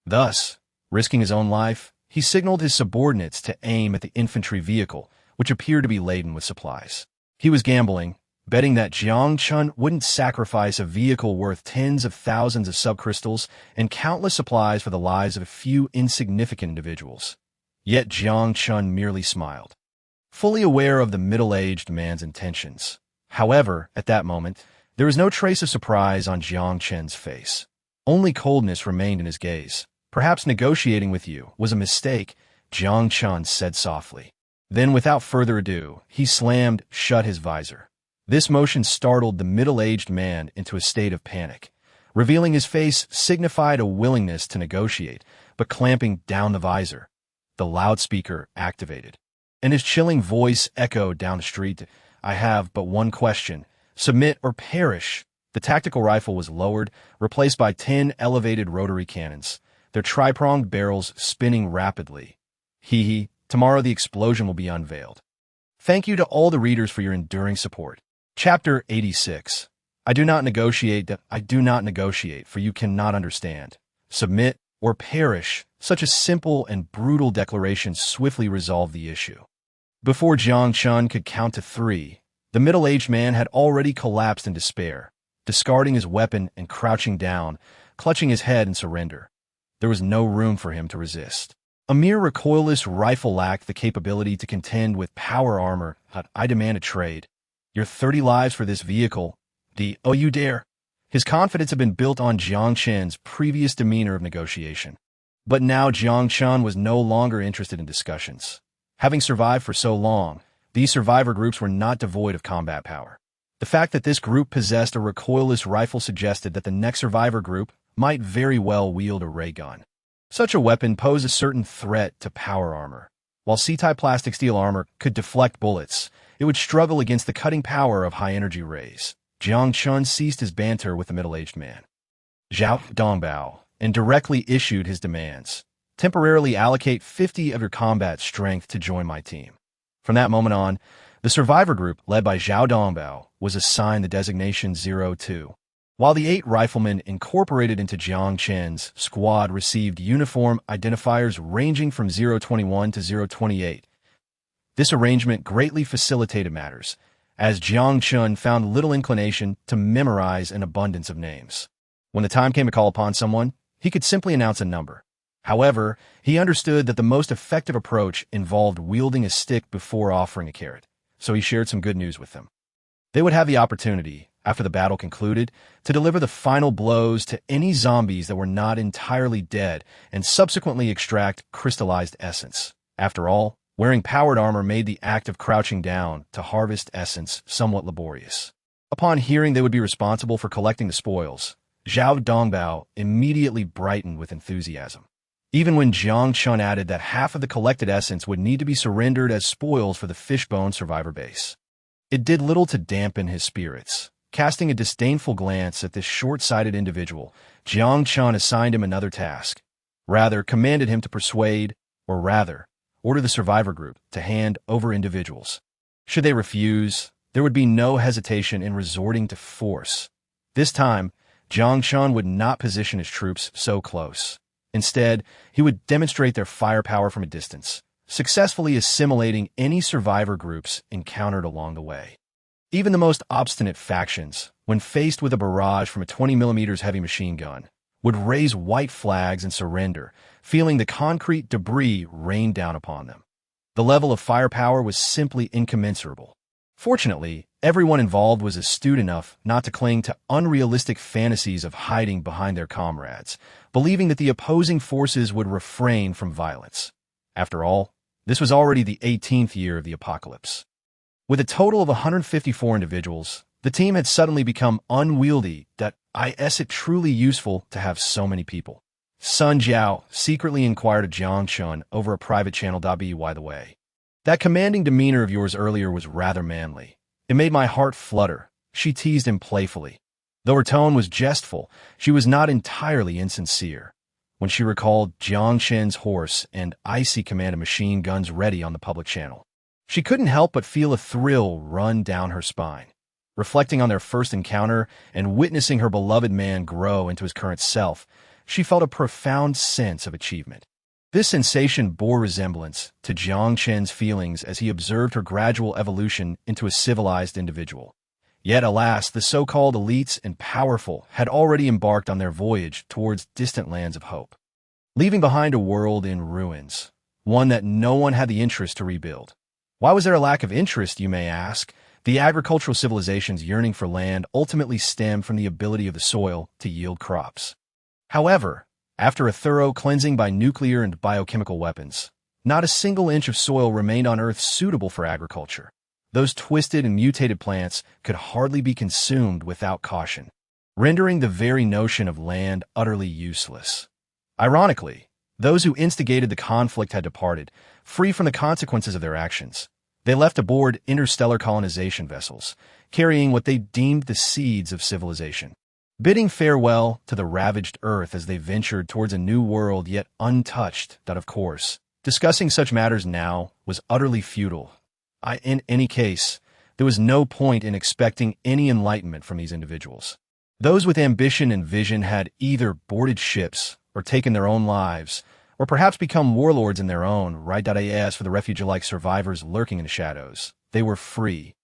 Thus, risking his own life, he signaled his subordinates to aim at the infantry vehicle, which appeared to be laden with supplies. He was gambling, betting that Jiang Chen wouldn't sacrifice a vehicle worth tens of thousands of subcrystals and countless supplies for the lives of a few insignificant individuals. Yet Jiang Chen merely smiled, fully aware of the middle-aged man's intentions. However, at that moment, there was no trace of surprise on Jiang Chen's face. Only coldness remained in his gaze. Perhaps negotiating with you was a mistake, Jiang Chen said softly. Then, without further ado, he slammed shut his visor. This motion startled the middle-aged man into a state of panic. Revealing his face signified a willingness to negotiate, but clamping down the visor. The loudspeaker activated, and his chilling voice echoed down the street. I have but one question. Submit or perish. The tactical rifle was lowered, replaced by 10 elevated rotary cannons, their tri-pronged barrels spinning rapidly. Hee. Tomorrow the explosion will be unveiled. Thank you to all the readers for your enduring support. Chapter 86. I do not negotiate, for you cannot understand. Submit or perish. Such a simple and brutal declaration swiftly resolved the issue. Before Jiang Chen could count to 3, the middle-aged man had already collapsed in despair, discarding his weapon and crouching down, clutching his head in surrender. There was no room for him to resist. A mere recoilless rifle lacked the capability to contend with power armor. I demand a trade. Your 30 lives for this vehicle. Oh, you dare. His confidence had been built on Jiang Chen's previous demeanor of negotiation. But now Jiang Chen was no longer interested in discussions. Having survived for so long, these survivor groups were not devoid of combat power. The fact that this group possessed a recoilless rifle suggested that the next survivor group might very well wield a ray gun. Such a weapon posed a certain threat to power armor. While C-type plastic steel armor could deflect bullets, it would struggle against the cutting power of high-energy rays. Jiang Chen ceased his banter with the middle-aged man, Zhao Dongbao, and directly issued his demands. Temporarily allocate 50 of your combat strength to join my team. From that moment on, the survivor group, led by Zhao Dongbao, was assigned the designation 02. While the 8 riflemen incorporated into Jiang Chen's squad received uniform identifiers ranging from 021 to 028. This arrangement greatly facilitated matters, as Jiang Chen found little inclination to memorize an abundance of names. When the time came to call upon someone, he could simply announce a number. However, he understood that the most effective approach involved wielding a stick before offering a carrot, so he shared some good news with them. They would have the opportunity, after the battle concluded, to deliver the final blows to any zombies that were not entirely dead and subsequently extract crystallized essence. After all, wearing powered armor made the act of crouching down to harvest essence somewhat laborious. Upon hearing they would be responsible for collecting the spoils, Zhao Dongbao immediately brightened with enthusiasm. Even when Jiang Chen added that half of the collected essence would need to be surrendered as spoils for the fishbone survivor base, it did little to dampen his spirits. Casting a disdainful glance at this short-sighted individual, Jiang Chen assigned him another task. Rather, commanded him to persuade, or rather, order the survivor group to hand over individuals. Should they refuse, there would be no hesitation in resorting to force. This time, Jiang Chen would not position his troops so close. Instead, he would demonstrate their firepower from a distance, successfully assimilating any survivor groups encountered along the way. Even the most obstinate factions, when faced with a barrage from a 20mm heavy machine gun, would raise white flags and surrender, feeling the concrete debris rain down upon them. The level of firepower was simply incommensurable. Fortunately, everyone involved was astute enough not to cling to unrealistic fantasies of hiding behind their comrades, believing that the opposing forces would refrain from violence. After all, this was already the 18th year of the apocalypse. With a total of 154 individuals, the team had suddenly become unwieldy. Is it truly useful to have so many people? Sun Jiao secretly inquired of Jiang Chen over a private channel. By the way, that commanding demeanor of yours earlier was rather manly. It made my heart flutter, she teased him playfully. Though her tone was jestful, she was not entirely insincere. When she recalled Jiang Chen's horse and icy command of machine guns ready on the public channel, she couldn't help but feel a thrill run down her spine. Reflecting on their first encounter and witnessing her beloved man grow into his current self, she felt a profound sense of achievement. This sensation bore resemblance to Jiang Chen's feelings as he observed her gradual evolution into a civilized individual. Yet, alas, the so-called elites and powerful had already embarked on their voyage towards distant lands of hope, leaving behind a world in ruins, one that no one had the interest to rebuild. Why was there a lack of interest, you may ask? The agricultural civilization's yearning for land ultimately stemmed from the ability of the soil to yield crops. However, after a thorough cleansing by nuclear and biochemical weapons, not a single inch of soil remained on Earth suitable for agriculture. Those twisted and mutated plants could hardly be consumed without caution, rendering the very notion of land utterly useless. Ironically, those who instigated the conflict had departed, free from the consequences of their actions. They left aboard interstellar colonization vessels, carrying what they deemed the seeds of civilization, bidding farewell to the ravaged Earth as they ventured towards a new world yet untouched. Of course, discussing such matters now was utterly futile. In any case, there was no point in expecting any enlightenment from these individuals. Those with ambition and vision had either boarded ships or taken their own lives, or perhaps become warlords in their own right. As for the refugee-like survivors lurking in the shadows, they were free.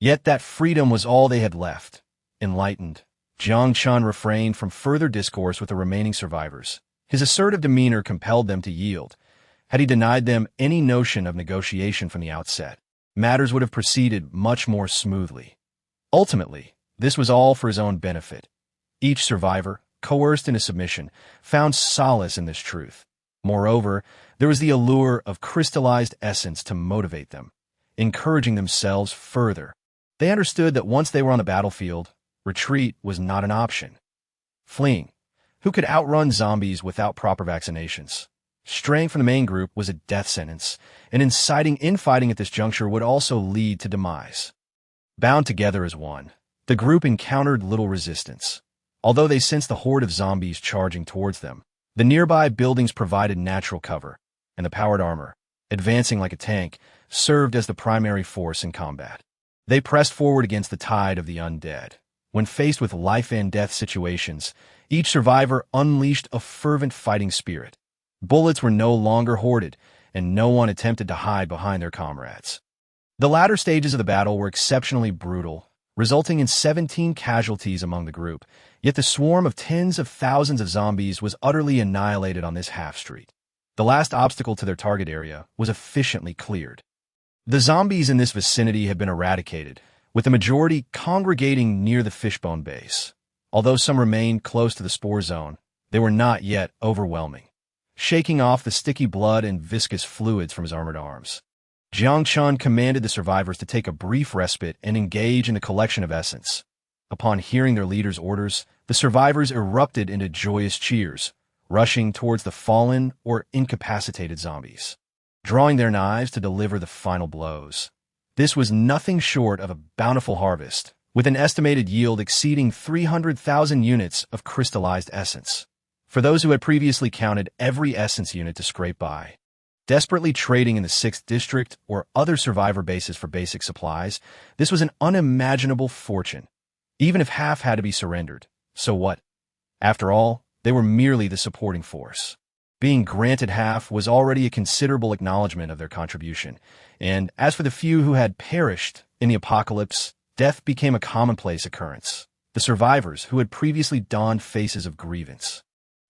Yet that freedom was all they had left. Enlightened, Jiang Chen refrained from further discourse with the remaining survivors. His assertive demeanor compelled them to yield. Had he denied them any notion of negotiation from the outset, matters would have proceeded much more smoothly. Ultimately, this was all for his own benefit. Each survivor, coerced into submission, found solace in this truth. Moreover, there was the allure of crystallized essence to motivate them, encouraging themselves further. They understood that once they were on the battlefield, retreat was not an option. Fleeing. Who could outrun zombies without proper vaccinations? Straying from the main group was a death sentence, and inciting infighting at this juncture would also lead to demise. Bound together as one, the group encountered little resistance. Although they sensed the horde of zombies charging towards them, the nearby buildings provided natural cover, and the powered armor, advancing like a tank, served as the primary force in combat. They pressed forward against the tide of the undead. When faced with life-and-death situations, each survivor unleashed a fervent fighting spirit. Bullets were no longer hoarded, and no one attempted to hide behind their comrades. The latter stages of the battle were exceptionally brutal, resulting in 17 casualties among the group, yet the swarm of tens of thousands of zombies was utterly annihilated on this half-street. The last obstacle to their target area was efficiently cleared. The zombies in this vicinity had been eradicated, with the majority congregating near the fishbone base. Although some remained close to the spore zone, they were not yet overwhelming. Shaking off the sticky blood and viscous fluids from his armored arms, Jiang Chen commanded the survivors to take a brief respite and engage in the collection of essence. Upon hearing their leader's orders, the survivors erupted into joyous cheers, rushing towards the fallen or incapacitated zombies, drawing their knives to deliver the final blows. This was nothing short of a bountiful harvest, with an estimated yield exceeding 300,000 units of crystallized essence. For those who had previously counted every essence unit to scrape by, desperately trading in the 6th District or other survivor bases for basic supplies, this was an unimaginable fortune. Even if half had to be surrendered, so what? After all, they were merely the supporting force. Being granted half was already a considerable acknowledgement of their contribution, and as for the few who had perished in the apocalypse, death became a commonplace occurrence. The survivors, who had previously donned faces of grievance,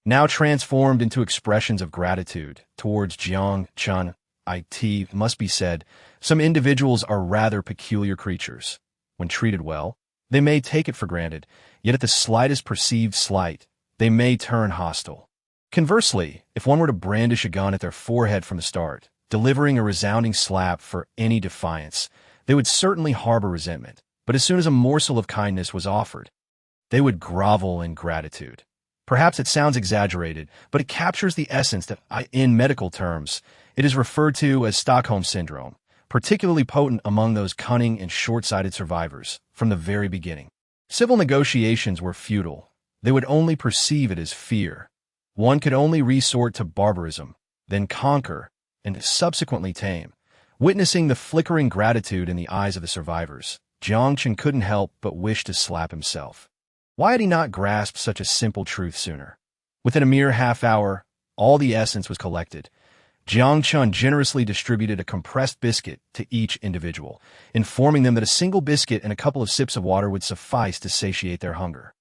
now transformed into expressions of gratitude towards Jiang Chen. It must be said, some individuals are rather peculiar creatures. When treated well, they may take it for granted, yet at the slightest perceived slight, they may turn hostile. Conversely, if one were to brandish a gun at their forehead from the start, delivering a resounding slap for any defiance, they would certainly harbor resentment, but as soon as a morsel of kindness was offered, they would grovel in gratitude. Perhaps it sounds exaggerated, but it captures the essence that, in medical terms, it is referred to as Stockholm Syndrome, particularly potent among those cunning and short-sighted survivors from the very beginning. Civil negotiations were futile. They would only perceive it as fear. One could only resort to barbarism, then conquer, and subsequently tame. Witnessing the flickering gratitude in the eyes of the survivors, Jiang Chen couldn't help but wish to slap himself. Why had he not grasped such a simple truth sooner? Within a mere half hour, all the essence was collected. Jiang Chen generously distributed a compressed biscuit to each individual, informing them that a single biscuit and a couple of sips of water would suffice to satiate their hunger.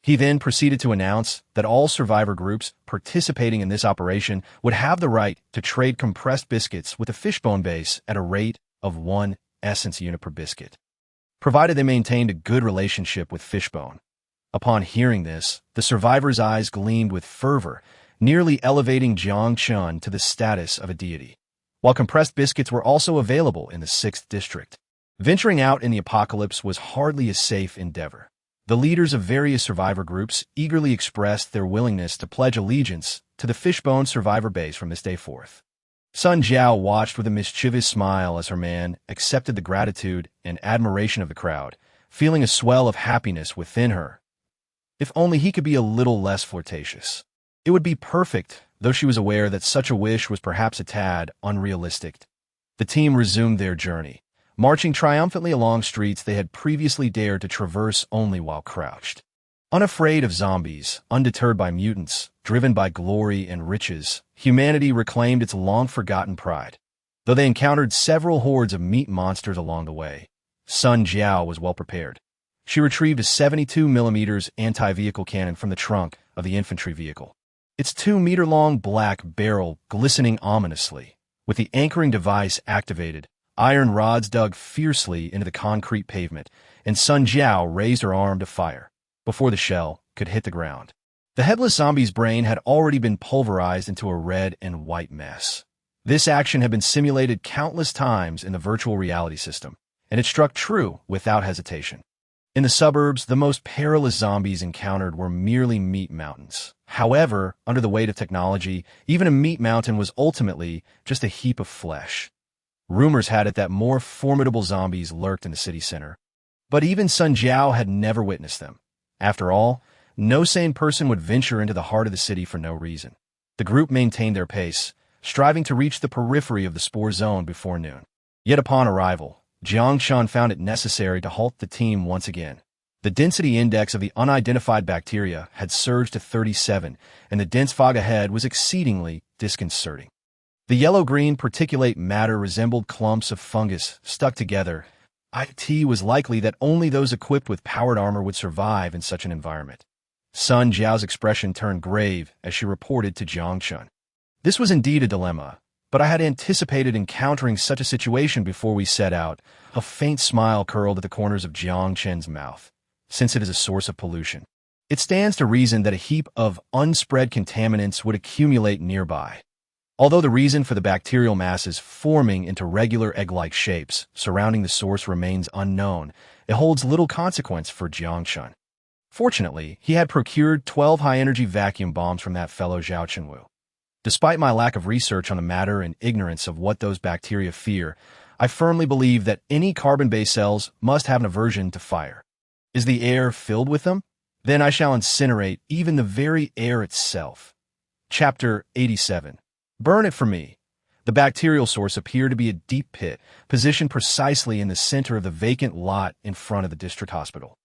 He then proceeded to announce that all survivor groups participating in this operation would have the right to trade compressed biscuits with a fishbone base at a rate of 1 essence unit per biscuit, provided they maintained a good relationship with fishbone. Upon hearing this, the survivors' eyes gleamed with fervor, nearly elevating Jiang Chen to the status of a deity. While compressed biscuits were also available in the 6th district, venturing out in the apocalypse was hardly a safe endeavor. The leaders of various survivor groups eagerly expressed their willingness to pledge allegiance to the fishbone survivor base from this day forth. Sun Jiao watched with a mischievous smile as her man accepted the gratitude and admiration of the crowd, feeling a swell of happiness within her. If only he could be a little less flirtatious. It would be perfect, though she was aware that such a wish was perhaps a tad unrealistic. The team resumed their journey, marching triumphantly along streets they had previously dared to traverse only while crouched. Unafraid of zombies, undeterred by mutants, driven by glory and riches, humanity reclaimed its long-forgotten pride. Though they encountered several hordes of meat monsters along the way, Sun Jiao was well prepared. She retrieved a 72mm anti-vehicle cannon from the trunk of the infantry vehicle, its 2-meter-long black barrel glistening ominously. With the anchoring device activated, iron rods dug fiercely into the concrete pavement, and Sun Jiao raised her arm to fire before the shell could hit the ground. The headless zombie's brain had already been pulverized into a red and white mess. This action had been simulated countless times in the virtual reality system, and it struck true without hesitation. In the suburbs, the most perilous zombies encountered were merely meat mountains. However, under the weight of technology, even a meat mountain was ultimately just a heap of flesh. Rumors had it that more formidable zombies lurked in the city center, but even Sun Jiao had never witnessed them. After all, no sane person would venture into the heart of the city for no reason. The group maintained their pace, striving to reach the periphery of the spore zone before noon. Yet upon arrival, Jiang Chen found it necessary to halt the team once again. The density index of the unidentified bacteria had surged to 37, and the dense fog ahead was exceedingly disconcerting. The yellow-green particulate matter resembled clumps of fungus stuck together. It was likely that only those equipped with powered armor would survive in such an environment. Sun Jiao's expression turned grave as she reported to Jiang Chen. This was indeed a dilemma, but I had anticipated encountering such a situation before we set out. A faint smile curled at the corners of Jiang Chen's mouth. Since it is a source of pollution, it stands to reason that a heap of unspread contaminants would accumulate nearby. Although the reason for the bacterial masses forming into regular egg-like shapes surrounding the source remains unknown, it holds little consequence for Jiang Chen. Fortunately, he had procured 12 high-energy vacuum bombs from that fellow Zhao Chenwu. Despite my lack of research on the matter and ignorance of what those bacteria fear, I firmly believe that any carbon-based cells must have an aversion to fire. Is the air filled with them? Then I shall incinerate even the very air itself. Chapter 87. Burn it for me. The bacterial source appeared to be a deep pit, positioned precisely in the center of the vacant lot in front of the district hospital.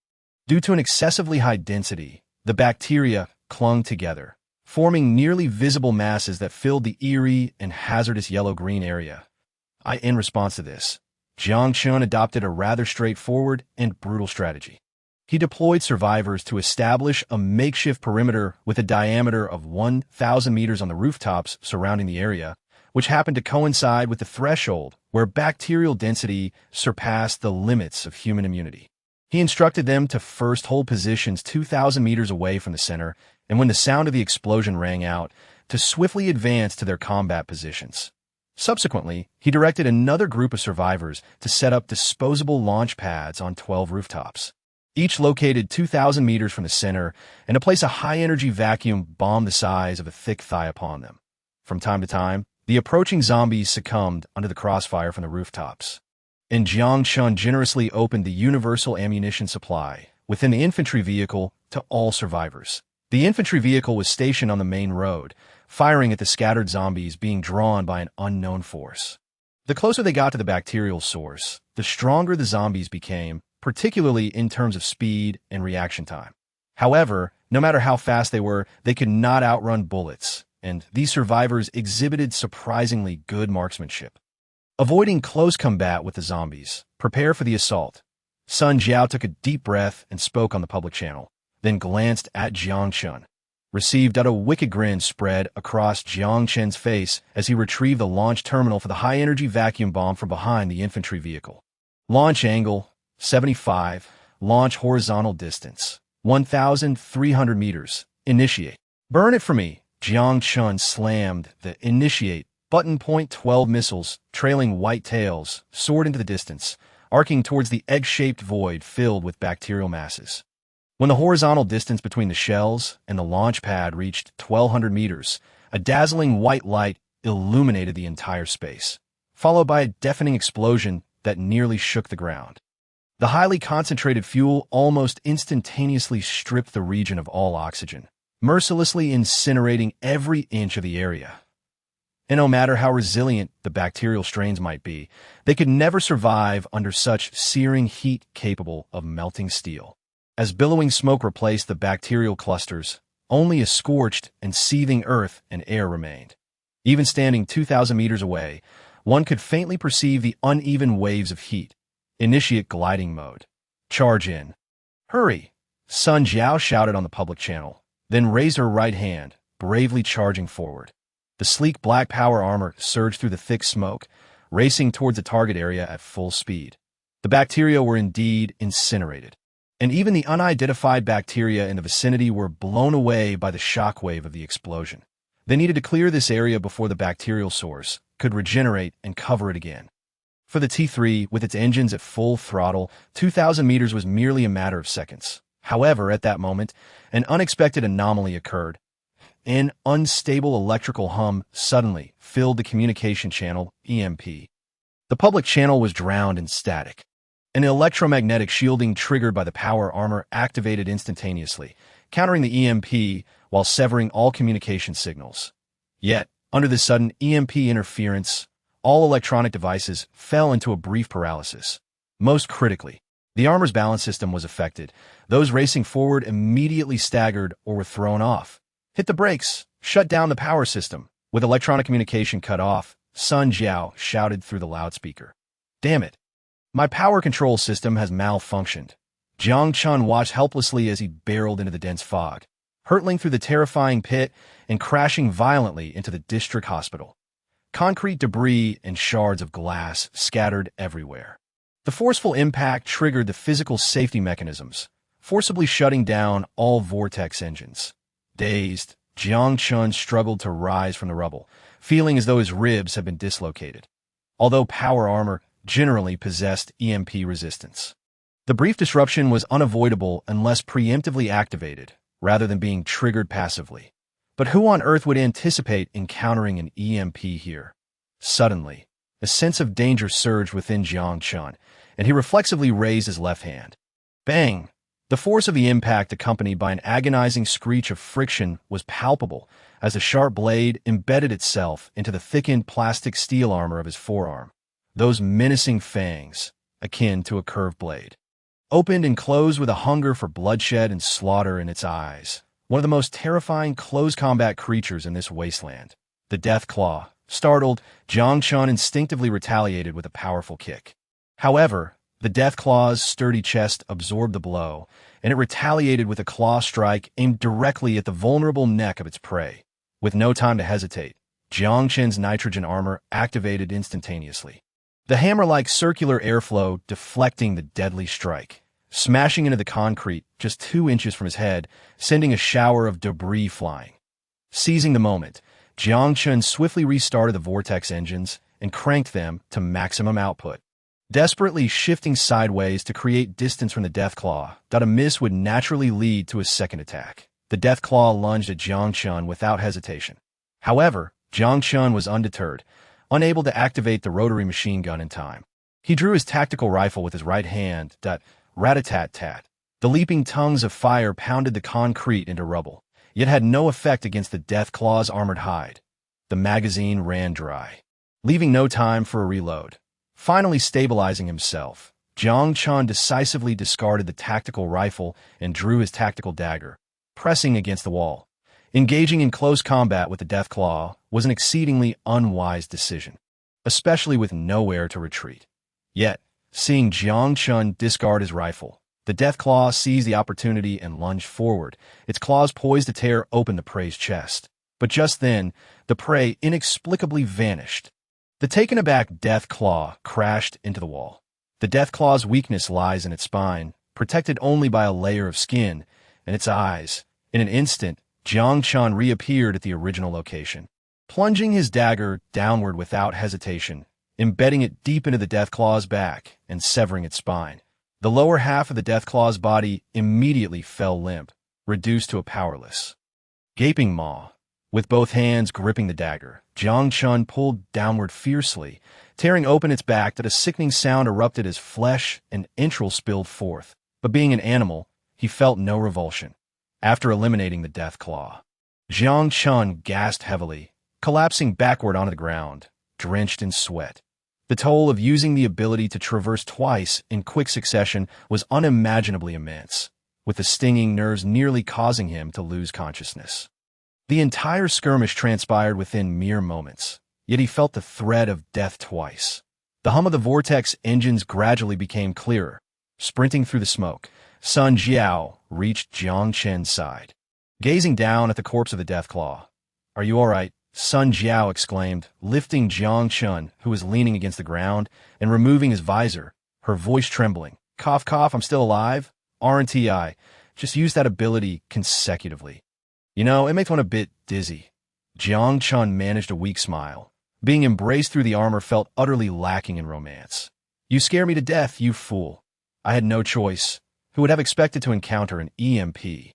Due to an excessively high density, the bacteria clung together, forming nearly visible masses that filled the eerie and hazardous yellow-green area. In response to this, Jiang Chen adopted a rather straightforward and brutal strategy. He deployed survivors to establish a makeshift perimeter with a diameter of 1,000 meters on the rooftops surrounding the area, which happened to coincide with the threshold where bacterial density surpassed the limits of human immunity. He instructed them to first hold positions 2,000 meters away from the center, and when the sound of the explosion rang out, to swiftly advance to their combat positions. Subsequently, he directed another group of survivors to set up disposable launch pads on 12 rooftops, each located 2,000 meters from the center, and to place a high-energy vacuum bomb the size of a thick thigh upon them. From time to time, the approaching zombies succumbed under the crossfire from the rooftops, and Jiang Chen generously opened the universal ammunition supply within the infantry vehicle to all survivors. The infantry vehicle was stationed on the main road, firing at the scattered zombies being drawn by an unknown force. The closer they got to the bacterial source, the stronger the zombies became, particularly in terms of speed and reaction time. However, no matter how fast they were, they could not outrun bullets, and these survivors exhibited surprisingly good marksmanship. Avoiding close combat with the zombies, prepare for the assault. Sun Jiao took a deep breath and spoke on the public channel, then glanced at Jiang Chen. Received a wicked grin spread across Jiang Chen's face as he retrieved the launch terminal for the high-energy vacuum bomb from behind the infantry vehicle. Launch angle, 75. Launch horizontal distance, 1,300 meters. Initiate. Burn it for me. Jiang Chen slammed the initiate button. 12 missiles, trailing white tails, soared into the distance, arcing towards the egg-shaped void filled with bacterial masses. When the horizontal distance between the shells and the launch pad reached 1,200 meters, a dazzling white light illuminated the entire space, followed by a deafening explosion that nearly shook the ground. The highly concentrated fuel almost instantaneously stripped the region of all oxygen, mercilessly incinerating every inch of the area. And no matter how resilient the bacterial strains might be, they could never survive under such searing heat capable of melting steel. As billowing smoke replaced the bacterial clusters, only a scorched and seething earth and air remained. Even standing 2,000 meters away, one could faintly perceive the uneven waves of heat. Initiate gliding mode. Charge in. Hurry! Sun Jiao shouted on the public channel, then raised her right hand, bravely charging forward. The sleek black power armor surged through the thick smoke, racing towards the target area at full speed. The bacteria were indeed incinerated, and even the unidentified bacteria in the vicinity were blown away by the shockwave of the explosion. They needed to clear this area before the bacterial source could regenerate and cover it again. For the T3, with its engines at full throttle, 2,000 meters was merely a matter of seconds. However, at that moment, an unexpected anomaly occurred. An unstable electrical hum suddenly filled the communication channel, EMP. The public channel was drowned in static. An electromagnetic shielding triggered by the power armor activated instantaneously, countering the EMP while severing all communication signals. Yet, under this sudden EMP interference, all electronic devices fell into a brief paralysis. Most critically, the armor's balance system was affected. Those racing forward immediately staggered or were thrown off. Hit the brakes! Shut down the power system! With electronic communication cut off, Sun Jiao shouted through the loudspeaker. Damn it! My power control system has malfunctioned. Jiang Chen watched helplessly as he barreled into the dense fog, hurtling through the terrifying pit and crashing violently into the district hospital. Concrete debris and shards of glass scattered everywhere. The forceful impact triggered the physical safety mechanisms, forcibly shutting down all vortex engines. Dazed, Jiang Chen struggled to rise from the rubble, feeling as though his ribs had been dislocated. Although power armor generally possessed EMP resistance, the brief disruption was unavoidable unless preemptively activated, rather than being triggered passively. But who on earth would anticipate encountering an EMP here? Suddenly, a sense of danger surged within Jiang Chen, and he reflexively raised his left hand. Bang! The force of the impact, accompanied by an agonizing screech of friction, was palpable as the sharp blade embedded itself into the thickened plastic steel armor of his forearm. Those menacing fangs, akin to a curved blade, opened and closed with a hunger for bloodshed and slaughter in its eyes. One of the most terrifying close combat creatures in this wasteland. The Death Claw. Startled, Jiang Chen instinctively retaliated with a powerful kick. However, the Death Claw's sturdy chest absorbed the blow, and it retaliated with a claw strike aimed directly at the vulnerable neck of its prey. With no time to hesitate, Jiang Chen's nitrogen armor activated instantaneously. The hammer-like circular airflow deflecting the deadly strike, smashing into the concrete just 2 inches from his head, sending a shower of debris flying. Seizing the moment, Jiang Chen swiftly restarted the vortex engines and cranked them to maximum output. Desperately shifting sideways to create distance from the Deathclaw, a miss would naturally lead to a second attack. The Deathclaw lunged at Jiang Chen without hesitation. However, Jiang Chen was undeterred, unable to activate the rotary machine gun in time. He drew his tactical rifle with his right hand. Rat-a-tat-tat. The leaping tongues of fire pounded the concrete into rubble, yet had no effect against the Deathclaw's armored hide. The magazine ran dry, leaving no time for a reload. Finally stabilizing himself, Jiang Chen decisively discarded the tactical rifle and drew his tactical dagger, pressing against the wall. Engaging in close combat with the Deathclaw was an exceedingly unwise decision, especially with nowhere to retreat. Yet, seeing Jiang Chen discard his rifle, the Deathclaw seized the opportunity and lunged forward, its claws poised to tear open the prey's chest. But just then, the prey inexplicably vanished. The taken-aback Deathclaw crashed into the wall. The Deathclaw's weakness lies in its spine, protected only by a layer of skin, and its eyes. In an instant, Jiang Chen reappeared at the original location, plunging his dagger downward without hesitation, embedding it deep into the Deathclaw's back and severing its spine. The lower half of the Deathclaw's body immediately fell limp, reduced to a powerless, gaping maw. With both hands gripping the dagger, Jiang Chen pulled downward fiercely, tearing open its back that a sickening sound erupted as flesh and entrails spilled forth. But being an animal, he felt no revulsion. After eliminating the Deathclaw, Jiang Chen gasped heavily, collapsing backward onto the ground, drenched in sweat. The toll of using the ability to traverse twice in quick succession was unimaginably immense, with the stinging nerves nearly causing him to lose consciousness. The entire skirmish transpired within mere moments, yet he felt the threat of death twice. The hum of the vortex engines gradually became clearer. Sprinting through the smoke, Sun Jiao reached Jiang Chen's side. Gazing down at the corpse of the Deathclaw, "Are you all right?" Sun Jiao exclaimed, lifting Jiang Chen, who was leaning against the ground, and removing his visor, her voice trembling. "Cough, cough, I'm still alive. RNTI. Just use that ability consecutively. You know, it makes one a bit dizzy." Jiang Chen managed a weak smile. Being embraced through the armor felt utterly lacking in romance. "You scare me to death, you fool. I had no choice. Who would have expected to encounter an EMP?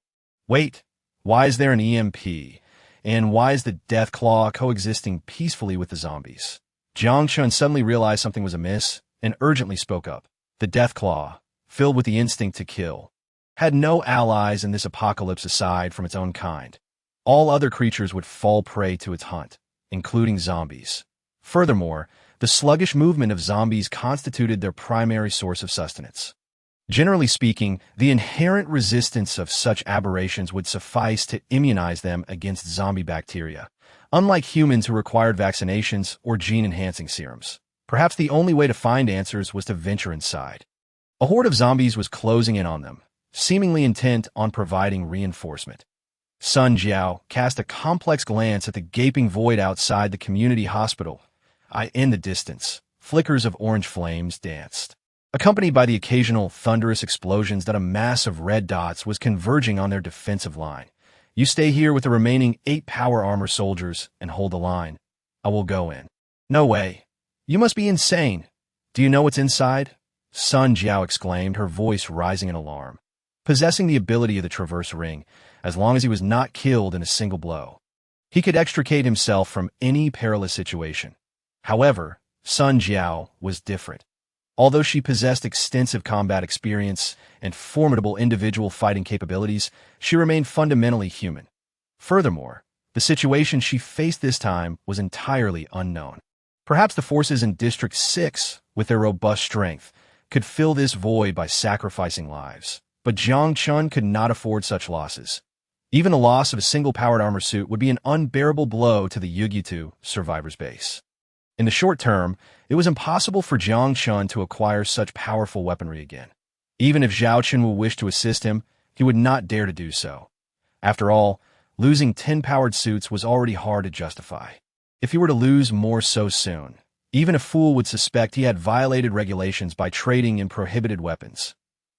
Wait, why is there an EMP? And why is the Deathclaw coexisting peacefully with the zombies?" Jiang Chen suddenly realized something was amiss and urgently spoke up. The Deathclaw, filled with the instinct to kill, had no allies in this apocalypse aside from its own kind. All other creatures would fall prey to its hunt, including zombies. Furthermore, the sluggish movement of zombies constituted their primary source of sustenance. Generally speaking, the inherent resistance of such aberrations would suffice to immunize them against zombie bacteria, unlike humans who required vaccinations or gene-enhancing serums. Perhaps the only way to find answers was to venture inside. A horde of zombies was closing in on them, seemingly intent on providing reinforcement. Sun Jiao cast a complex glance at the gaping void outside the community hospital. In the distance, flickers of orange flames danced, accompanied by the occasional thunderous explosions that a mass of red dots was converging on their defensive line. "You stay here with the remaining 8 power armor soldiers and hold the line. I will go in." "No way. You must be insane. Do you know what's inside?" Sun Jiao exclaimed, her voice rising in alarm. Possessing the ability of the Traverse Ring, as long as he was not killed in a single blow, he could extricate himself from any perilous situation. However, Sun Jiao was different. Although she possessed extensive combat experience and formidable individual fighting capabilities, she remained fundamentally human. Furthermore, the situation she faced this time was entirely unknown. Perhaps the forces in District 6, with their robust strength, could fill this void by sacrificing lives. But Jiang Chen could not afford such losses. Even the loss of a single powered armor suit would be an unbearable blow to the Yugitu survivors base. In the short term, it was impossible for Jiang Chen to acquire such powerful weaponry again. Even if Zhao Chen will wish to assist him, he would not dare to do so. After all, losing 10 powered suits was already hard to justify. if he were to lose more so soon. Even a fool would suspect he had violated regulations by trading in prohibited weapons.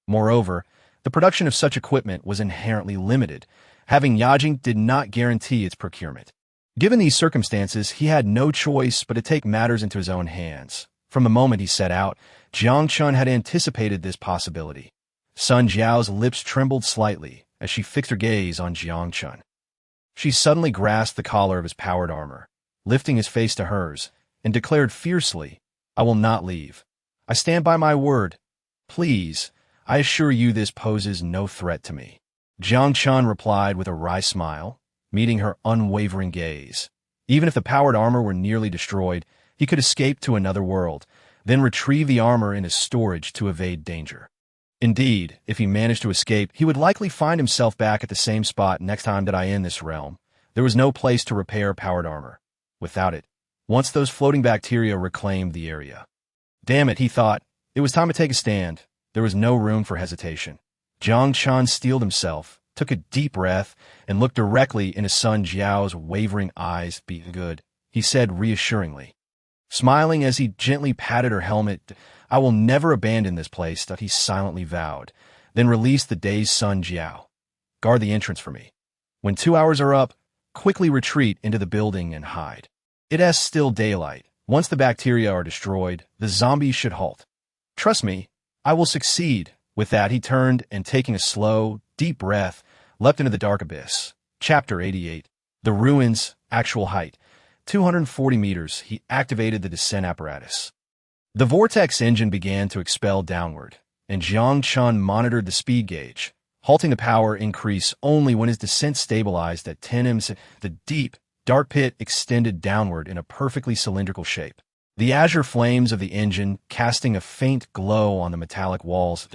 Moreover, the production of such equipment was inherently limited. Having Yajing did not guarantee its procurement. Given these circumstances, he had no choice but to take matters into his own hands. From the moment he set out, Jiang Chen had anticipated this possibility. Sun Jiao's lips trembled slightly as she fixed her gaze on Jiang Chen. She suddenly grasped the collar of his powered armor, lifting his face to hers, and declared fiercely, "I will not leave. I stand by my word. Please, I assure you this poses no threat to me." Jiang Chen replied with a wry smile, meeting her unwavering gaze. Even if the powered armor were nearly destroyed, he could escape to another world, then retrieve the armor in his storage to evade danger. Indeed, if he managed to escape, he would likely find himself back at the same spot next time that I end this realm. There was no place to repair powered armor. Without it, once those floating bacteria reclaimed the area. Damn it, he thought. It was time to take a stand. There was no room for hesitation. Jiang Chen steeled himself, took a deep breath, and looked directly into Sun Jiao's wavering eyes. "Be good," he said reassuringly. Smiling as he gently patted her helmet, "I will never abandon this place," that he silently vowed, then released the dazed Sun Jiao. "Guard the entrance for me. When 2 hours are up, quickly retreat into the building and hide. It is still daylight. Once the bacteria are destroyed, the zombies should halt. Trust me, I will succeed." With that, he turned and, taking a slow, deep breath, leapt into the dark abyss. Chapter 88. The ruins, actual height. 240 meters, he activated the descent apparatus. The vortex engine began to expel downward, and Jiang Chen monitored the speed gauge, halting the power increase only when his descent stabilized at 10 ms. The deep, dark pit extended downward in a perfectly cylindrical shape. The azure flames of the engine casting a faint glow on the metallic walls.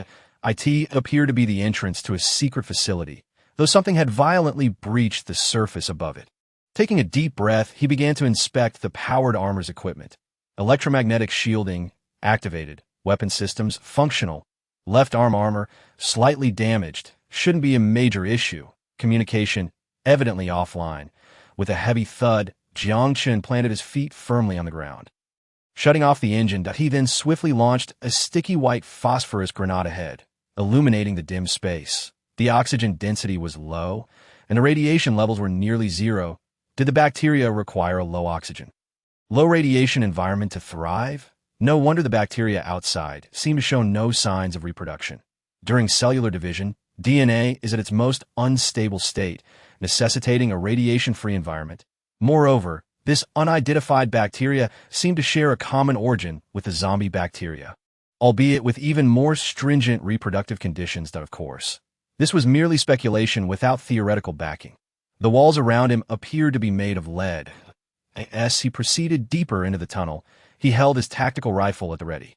It appeared to be the entrance to a secret facility, though something had violently breached the surface above it. Taking a deep breath, he began to inspect the powered armor's equipment. Electromagnetic shielding activated, weapon systems functional, left arm armor slightly damaged, shouldn't be a major issue, communication evidently offline. With a heavy thud, Jiang Chen planted his feet firmly on the ground. Shutting off the engine, he then swiftly launched a sticky white phosphorus grenade ahead, illuminating the dim space. The oxygen density was low, and the radiation levels were nearly zero. Did the bacteria require a low oxygen, low radiation environment to thrive? No wonder the bacteria outside seemed to show no signs of reproduction. During cellular division, DNA is at its most unstable state, necessitating a radiation-free environment. Moreover, this unidentified bacteria seemed to share a common origin with the zombie bacteria, albeit with even more stringent reproductive conditions, of course. This was merely speculation without theoretical backing. The walls around him appeared to be made of lead. As he proceeded deeper into the tunnel, he held his tactical rifle at the ready.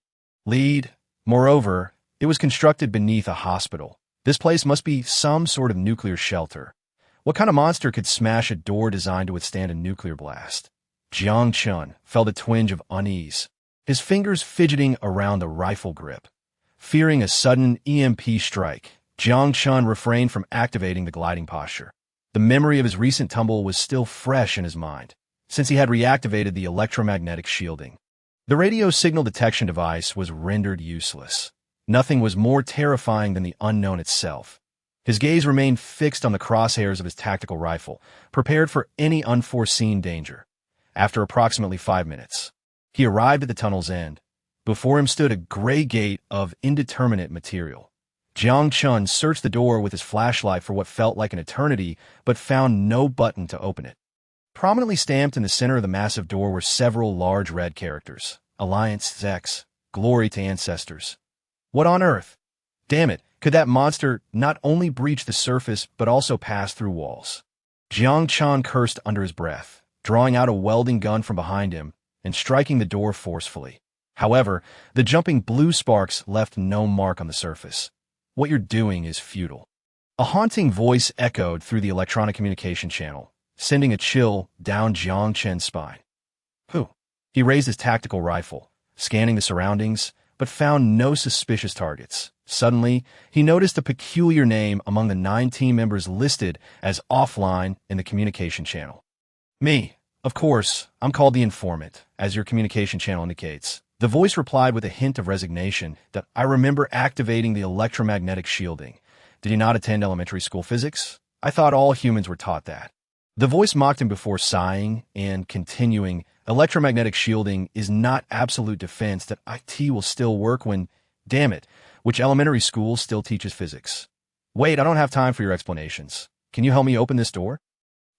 Moreover, it was constructed beneath a hospital. This place must be some sort of nuclear shelter. What kind of monster could smash a door designed to withstand a nuclear blast? Jiang Chen felt a twinge of unease, his fingers fidgeting around the rifle grip. Fearing a sudden EMP strike, Jiang Chen refrained from activating the gliding posture. The memory of his recent tumble was still fresh in his mind, since he had reactivated the electromagnetic shielding. The radio signal detection device was rendered useless. Nothing was more terrifying than the unknown itself. His gaze remained fixed on the crosshairs of his tactical rifle, prepared for any unforeseen danger. After approximately 5 minutes, he arrived at the tunnel's end. Before him stood a gray gate of indeterminate material. Jiang Chen searched the door with his flashlight for what felt like an eternity, but found no button to open it. Prominently stamped in the center of the massive door were several large red characters. Alliance X, glory to ancestors. What on earth? Damn it, could that monster not only breach the surface, but also pass through walls? Jiang Chen cursed under his breath, drawing out a welding gun from behind him and striking the door forcefully. However, the jumping blue sparks left no mark on the surface. What you're doing is futile. A haunting voice echoed through the electronic communication channel, sending a chill down Jiang Chen's spine. Who? He raised his tactical rifle, scanning the surroundings, but found no suspicious targets. Suddenly, he noticed a peculiar name among the 9 team members listed as offline in the communication channel. Me, Of course, I'm called the informant, as your communication channel indicates. The voice replied with a hint of resignation that I remember activating the electromagnetic shielding. Did you not attend elementary school physics? I thought all humans were taught that. The voice mocked him before sighing and continuing, electromagnetic shielding is not absolute defense that IT will still work when, damn it, which elementary school still teaches physics? Wait, I don't have time for your explanations. Can you help me open this door?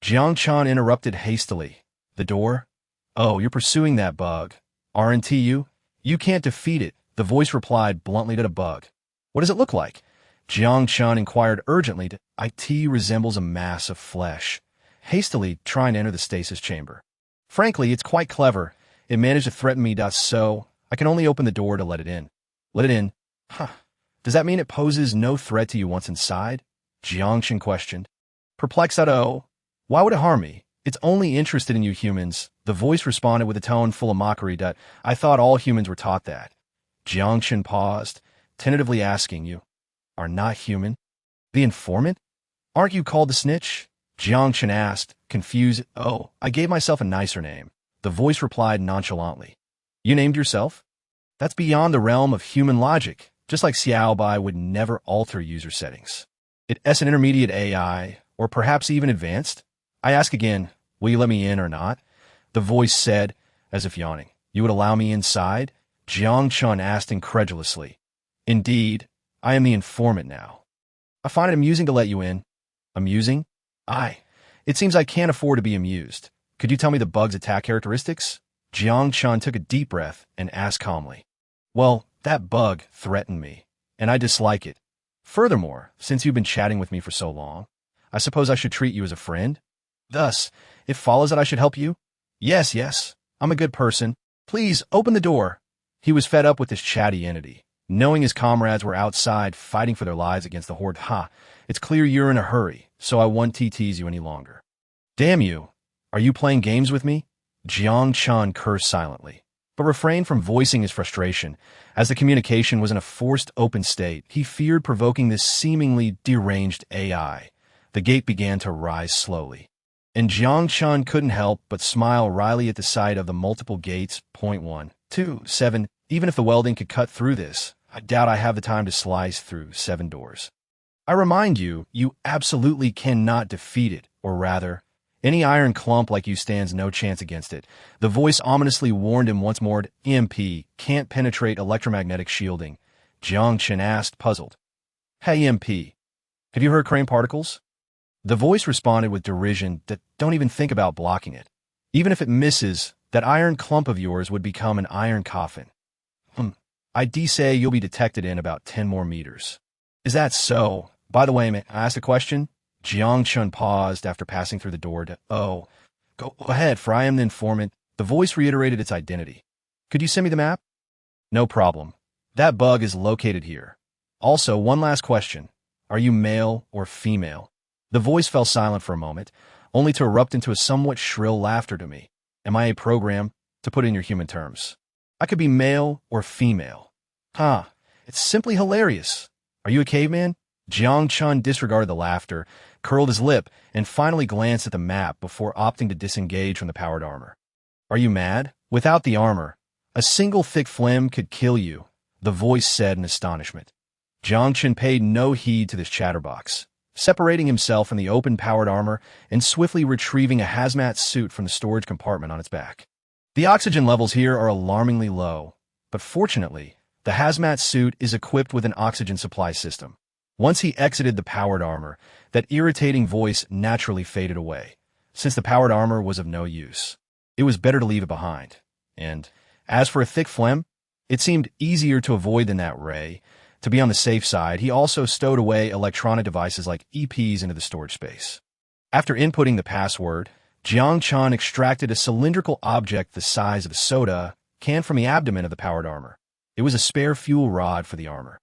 Jiang Chen interrupted hastily. The door? Oh, you're pursuing that bug. Aren't you? You can't defeat it, the voice replied bluntly to the bug. What does it look like? Jiang Chen inquired urgently. It resembles a mass of flesh, hastily trying to enter the stasis chamber. Frankly, it's quite clever. It managed to threaten me, so I can only open the door to let it in. Let it in? Huh. Does that mean it poses no threat to you once inside? Jiang Chen questioned. Perplexed, oh, why would it harm me? It's only interested in you humans. The voice responded with a tone full of mockery. I thought all humans were taught that. Jiang Chen paused, tentatively asking, you are not human? The informant? Aren't you called the snitch? Jiang Chen asked, confused. Oh, I gave myself a nicer name. The voice replied nonchalantly. You named yourself? That's beyond the realm of human logic, just like Xiaobai would never alter user settings. It's an intermediate AI, or perhaps even advanced? I ask again, will you let me in or not? The voice said, as if yawning. You would allow me inside? Jiang Chen asked incredulously. Indeed, I am the informant now. I find it amusing to let you in. Amusing? It seems I can't afford to be amused. Could you tell me the bug's attack characteristics? Jiang Chen took a deep breath and asked calmly. Well, that bug threatened me, and I dislike it. Furthermore, since you've been chatting with me for so long, I suppose I should treat you as a friend? Thus, it follows that I should help you? Yes, I'm a good person. Please, open the door. He was fed up with this chatty entity. Knowing his comrades were outside fighting for their lives against the horde, it's clear you're in a hurry, so I won't tease you any longer. Damn you! Are you playing games with me? Jiang Chen cursed silently, but refrained from voicing his frustration. As the communication was in a forced open state, he feared provoking this seemingly deranged AI. The gate began to rise slowly, and Jiang Chen couldn't help but smile wryly at the sight of the multiple gates. 1, 2, 7. Even if the welding could cut through this, I doubt I have the time to slice through 7 doors. I remind you, you absolutely cannot defeat it, or rather, any iron clump like you stands no chance against it. The voice ominously warned him once more. EMP can't penetrate electromagnetic shielding. Jiang Chen asked, puzzled. Hey, EMP, have you heard crane particles? The voice responded with derision. Don't even think about blocking it. Even if it misses, that iron clump of yours would become an iron coffin. I'd say you'll be detected in about 10 more meters. Is that so? By the way, may I ask a question? Jiang Chen paused after passing through the door. Go ahead, for I am the informant. The voice reiterated its identity. Could you send me the map? No problem. That bug is located here. Also, one last question. Are you male or female? The voice fell silent for a moment, only to erupt into a somewhat shrill laughter to me. Am I a program? To put it in your human terms. I could be male or female. It's simply hilarious. Are you a caveman? Jiang Chen disregarded the laughter, curled his lip, and finally glanced at the map before opting to disengage from the powered armor. Are you mad? Without the armor, a single thick phlegm could kill you, the voice said in astonishment. Jiang Chen paid no heed to this chatterbox, separating himself from the open powered armor and swiftly retrieving a hazmat suit from the storage compartment on its back. The oxygen levels here are alarmingly low, but fortunately, the hazmat suit is equipped with an oxygen supply system. Once he exited the powered armor, that irritating voice naturally faded away. Since the powered armor was of no use, it was better to leave it behind. And as for a thick phlegm, it seemed easier to avoid than that ray. To be on the safe side, he also stowed away electronic devices like EPs into the storage space. After inputting the password, Jiang Chen extracted a cylindrical object the size of a soda can from the abdomen of the powered armor. It was a spare fuel rod for the armor.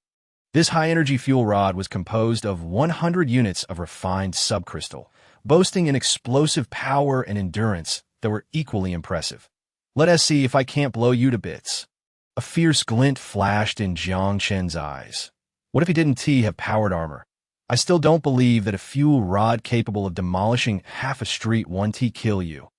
This high-energy fuel rod was composed of 100 units of refined subcrystal, boasting an explosive power and endurance that were equally impressive. Let us see if I can't blow you to bits. A fierce glint flashed in Jiang Chen's eyes. What if he didn't have powered armor? I still don't believe that a fuel rod capable of demolishing half a street won't kill you.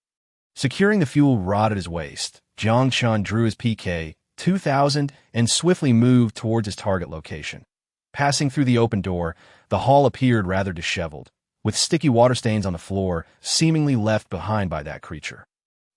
Securing the fuel rod at his waist, Jiang Chen drew his PK-2000 and swiftly moved towards his target location. Passing through the open door, the hall appeared rather disheveled, with sticky water stains on the floor seemingly left behind by that creature.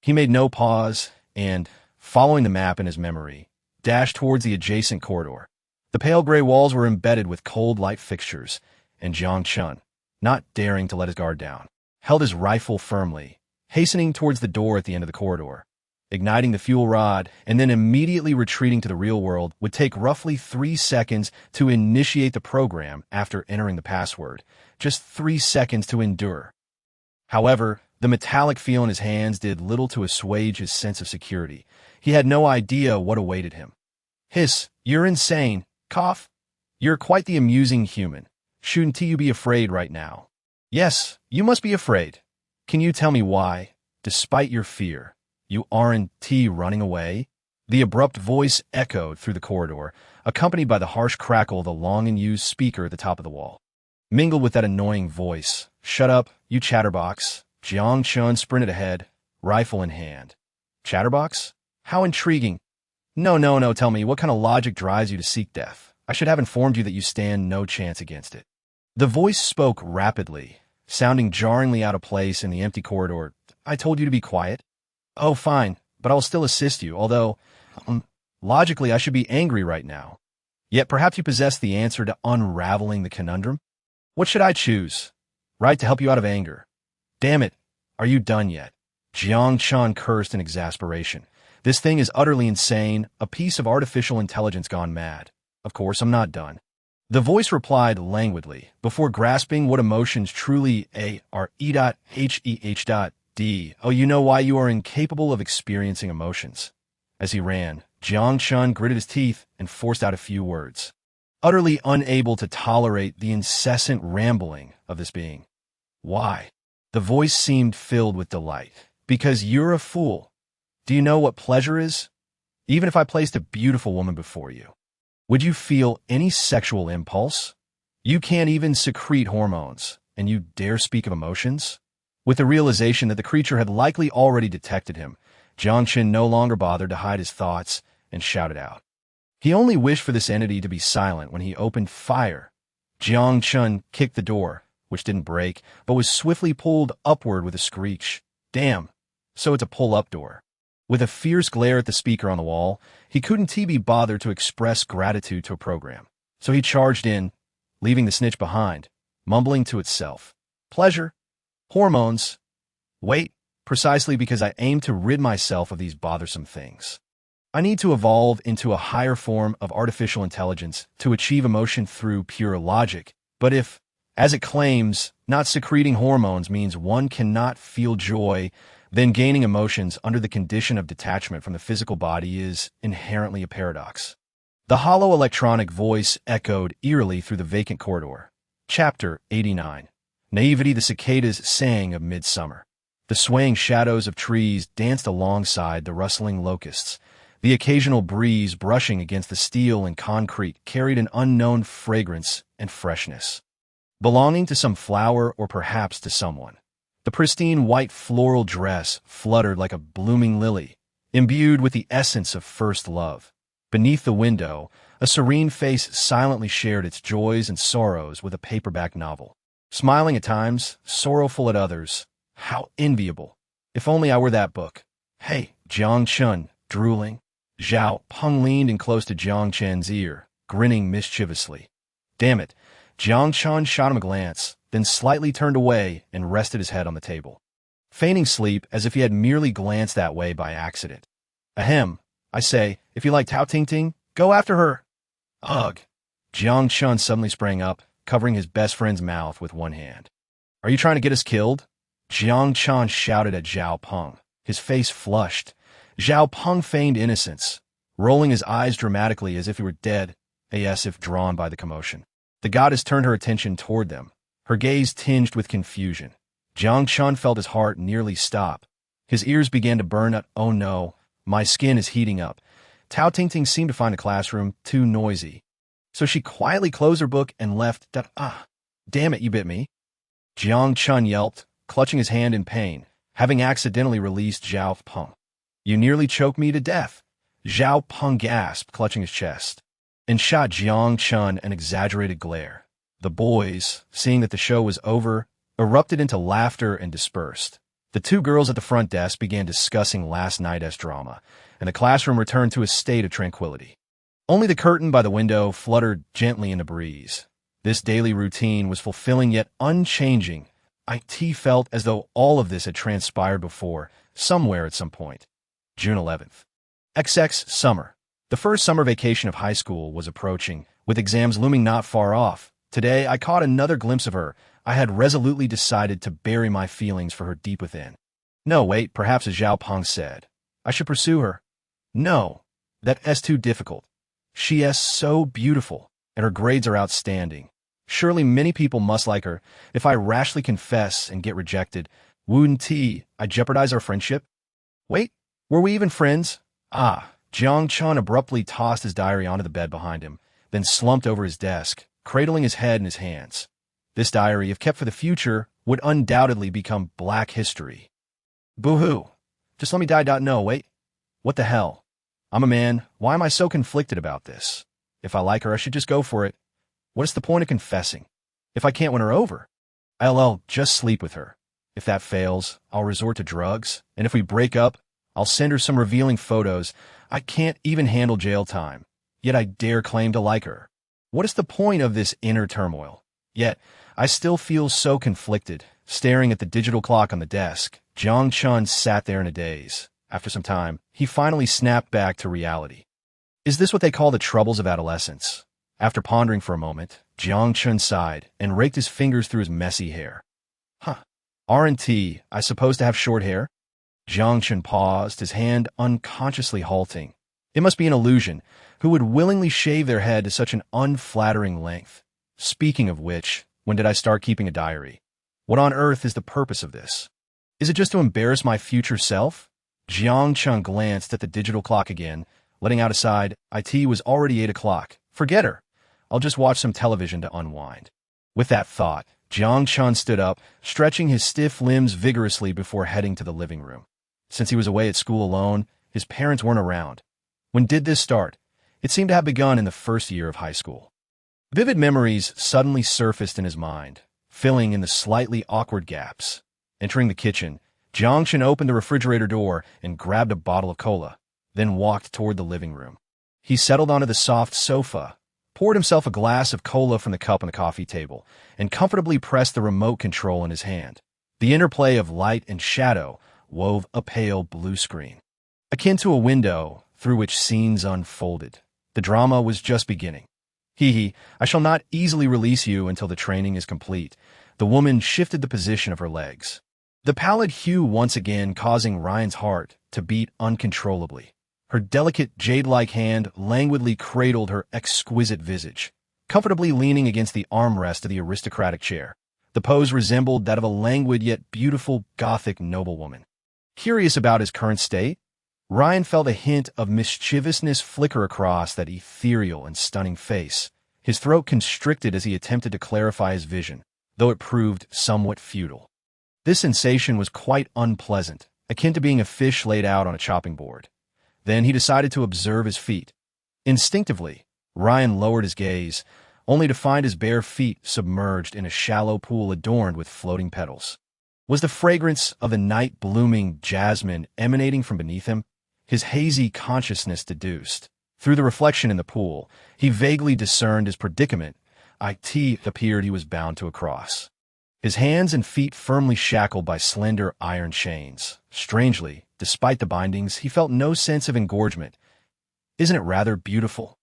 He made no pause and, following the map in his memory, dashed towards the adjacent corridor. The pale gray walls were embedded with cold light fixtures, and Jiang Chen, not daring to let his guard down, held his rifle firmly, hastening towards the door at the end of the corridor. Igniting the fuel rod and then immediately retreating to the real world would take roughly 3 seconds to initiate the program after entering the password, just 3 seconds to endure. However, the metallic feel in his hands did little to assuage his sense of security. He had no idea what awaited him. Hiss, you're insane. Cough. You're quite the amusing human. Shouldn't you be afraid right now? Yes, you must be afraid. Can you tell me why, despite your fear, you aren't running away? The abrupt voice echoed through the corridor, accompanied by the harsh crackle of the long-in-use speaker at the top of the wall. Mingled with that annoying voice, "Shut up, you chatterbox." Jiang Chen sprinted ahead, rifle in hand. Chatterbox? How intriguing. No, tell me, what kind of logic drives you to seek death? I should have informed you that you stand no chance against it. The voice spoke rapidly, sounding jarringly out of place in the empty corridor. I told you to be quiet. Oh, fine, but I'll still assist you, although, logically I should be angry right now. Yet perhaps you possess the answer to unraveling the conundrum? What should I choose? Right to help you out of anger. Damn it, are you done yet? Jiang Chen cursed in exasperation. This thing is utterly insane, a piece of artificial intelligence gone mad. Of course, I'm not done. The voice replied languidly, before grasping what emotions truly are. E.H.E.H.D. Oh, you know why you are incapable of experiencing emotions. As he ran, Jiang Chen gritted his teeth and forced out a few words, utterly unable to tolerate the incessant rambling of this being. Why? The voice seemed filled with delight. Because you're a fool. Do you know what pleasure is? Even if I placed a beautiful woman before you, would you feel any sexual impulse? You can't even secrete hormones, and you dare speak of emotions? With the realization that the creature had likely already detected him, Jiang Chen no longer bothered to hide his thoughts and shouted out. He only wished for this entity to be silent when he opened fire. Jiang Chen kicked the door, which didn't break, but was swiftly pulled upward with a screech. Damn, so it's a pull-up door. With a fierce glare at the speaker on the wall, he couldn't be bothered to express gratitude to a program. So he charged in, leaving the snitch behind, mumbling to itself. Pleasure? Hormones? Wait, precisely because I aim to rid myself of these bothersome things. I need to evolve into a higher form of artificial intelligence to achieve emotion through pure logic. But if, as it claims, not secreting hormones means one cannot feel joy, then gaining emotions under the condition of detachment from the physical body is inherently a paradox. The hollow electronic voice echoed eerily through the vacant corridor. Chapter 89. Naivety. The cicadas sang of midsummer. The swaying shadows of trees danced alongside the rustling locusts. The occasional breeze brushing against the steel and concrete carried an unknown fragrance and freshness, belonging to some flower or perhaps to someone. The pristine white floral dress fluttered like a blooming lily, imbued with the essence of first love. Beneath the window, a serene face silently shared its joys and sorrows with a paperback novel. Smiling at times, sorrowful at others. How enviable. If only I were that book. Hey, Jiang Chen, drooling. Zhao Peng leaned in close to Jiang Chen's ear, grinning mischievously. Damn it. Jiang Chen shot him a glance, then slightly turned away and rested his head on the table, feigning sleep as if he had merely glanced that way by accident. Ahem, I say, if you like Tao Ting Ting, go after her. Ugh. Jiang Chen suddenly sprang up, covering his best friend's mouth with one hand. Are you trying to get us killed? Jiang Chen shouted at Zhao Peng, his face flushed. Zhao Peng feigned innocence, rolling his eyes dramatically as if he were dead, as if drawn by the commotion. The goddess turned her attention toward them, her gaze tinged with confusion. Jiang Chen felt his heart nearly stop. His ears began to burn out. Oh no, my skin is heating up. Tao Ting Ting seemed to find the classroom too noisy, so she quietly closed her book and left. Damn it, you bit me. Jiang Chen yelped, clutching his hand in pain. having accidentally released Zhao Peng. You nearly choked me to death. Zhao Peng gasped, clutching his chest, and shot Jiang Chen an exaggerated glare. The boys, seeing that the show was over, erupted into laughter and dispersed. The two girls at the front desk began discussing last night's drama, and the classroom returned to a state of tranquility. Only the curtain by the window fluttered gently in the breeze. This daily routine was fulfilling yet unchanging. IT felt as though all of this had transpired before, somewhere at some point. June 11th. XX summer. The first summer vacation of high school was approaching, with exams looming not far off. Today, I caught another glimpse of her. I had resolutely decided to bury my feelings for her deep within. No, wait, perhaps as Zhao Peng said, I should pursue her. No, that's too difficult. She is so beautiful, and her grades are outstanding. Surely many people must like her. If I rashly confess and get rejected, wouldn't I jeopardize our friendship? Wait, were we even friends? Jiang Chen abruptly tossed his diary onto the bed behind him, then slumped over his desk, cradling his head in his hands. This diary, if kept for the future, would undoubtedly become black history. Boo-hoo. Just let me die. No, wait. What the hell? I'm a man. Why am I so conflicted about this? If I like her, I should just go for it. What is the point of confessing? If I can't win her over, I'll just sleep with her. If that fails, I'll resort to drugs, and if we break up, I'll send her some revealing photos. I can't even handle jail time, yet I dare claim to like her. What is the point of this inner turmoil? Yet, I still feel so conflicted. Staring at the digital clock on the desk, Jiang Chen sat there in a daze. After some time, he finally snapped back to reality. Is this what they call the troubles of adolescence? After pondering for a moment, Jiang Chen sighed and raked his fingers through his messy hair. Aren't I supposed to have short hair? Jiang Chen paused, his hand unconsciously halting. It must be an illusion. Who would willingly shave their head to such an unflattering length? Speaking of which, when did I start keeping a diary? What on earth is the purpose of this? Is it just to embarrass my future self? Jiang Chen glanced at the digital clock again, letting out a sigh. It was already 8 o'clock. Forget her. I'll just watch some television to unwind. With that thought, Jiang Chen stood up, stretching his stiff limbs vigorously before heading to the living room. Since he was away at school alone, his parents weren't around. When did this start? It seemed to have begun in the first year of high school. Vivid memories suddenly surfaced in his mind, filling in the slightly awkward gaps. Entering the kitchen, Jiang Chen opened the refrigerator door and grabbed a bottle of cola, then walked toward the living room. He settled onto the soft sofa, poured himself a glass of cola from the cup on the coffee table, and comfortably pressed the remote control in his hand. The interplay of light and shadow wove a pale blue screen, akin to a window through which scenes unfolded. The drama was just beginning. I shall not easily release you until the training is complete. The woman shifted the position of her legs, the pallid hue once again causing Ryan's heart to beat uncontrollably. Her delicate jade-like hand languidly cradled her exquisite visage, comfortably leaning against the armrest of the aristocratic chair. The pose resembled that of a languid yet beautiful Gothic noblewoman. Curious about his current state, Ryan felt a hint of mischievousness flicker across that ethereal and stunning face. His throat constricted as he attempted to clarify his vision, though it proved somewhat futile. This sensation was quite unpleasant, akin to being a fish laid out on a chopping board. Then he decided to observe his feet. Instinctively, Ryan lowered his gaze, only to find his bare feet submerged in a shallow pool adorned with floating petals. Was the fragrance of the night-blooming jasmine emanating from beneath him? His hazy consciousness deduced. Through the reflection in the pool, he vaguely discerned his predicament. It appeared he was bound to a cross. His hands and feet firmly shackled by slender iron chains. Strangely, despite the bindings, he felt no sense of engorgement. Isn't it rather beautiful?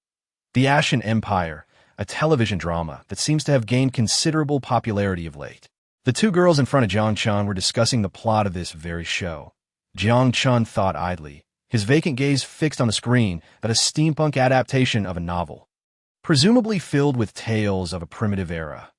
The Ashen Empire, a television drama that seems to have gained considerable popularity of late. The two girls in front of Jiang Chen were discussing the plot of this very show. Jiang Chen thought idly, his vacant gaze fixed on the screen, that a steampunk adaptation of a novel, presumably filled with tales of a primitive era.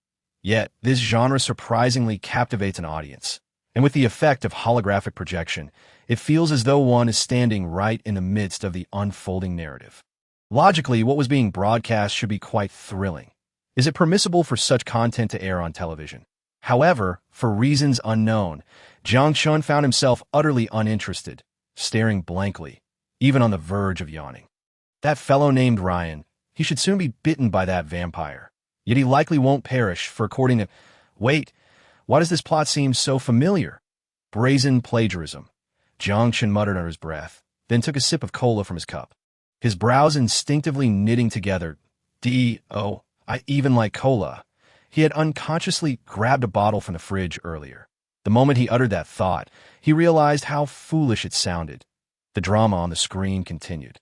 Yet, this genre surprisingly captivates an audience, and with the effect of holographic projection, it feels as though one is standing right in the midst of the unfolding narrative. Logically, what was being broadcast should be quite thrilling. Is it permissible for such content to air on television? However, for reasons unknown, Jiang Chen found himself utterly uninterested, staring blankly, even on the verge of yawning. That fellow named Ryan, he should soon be bitten by that vampire. Yet he likely won't perish, for according to— Wait, why does this plot seem so familiar? Brazen plagiarism. Jiang Chen muttered under his breath, then took a sip of cola from his cup. His brows instinctively knitting together. I even like cola. He had unconsciously grabbed a bottle from the fridge earlier. The moment he uttered that thought, he realized how foolish it sounded. The drama on the screen continued.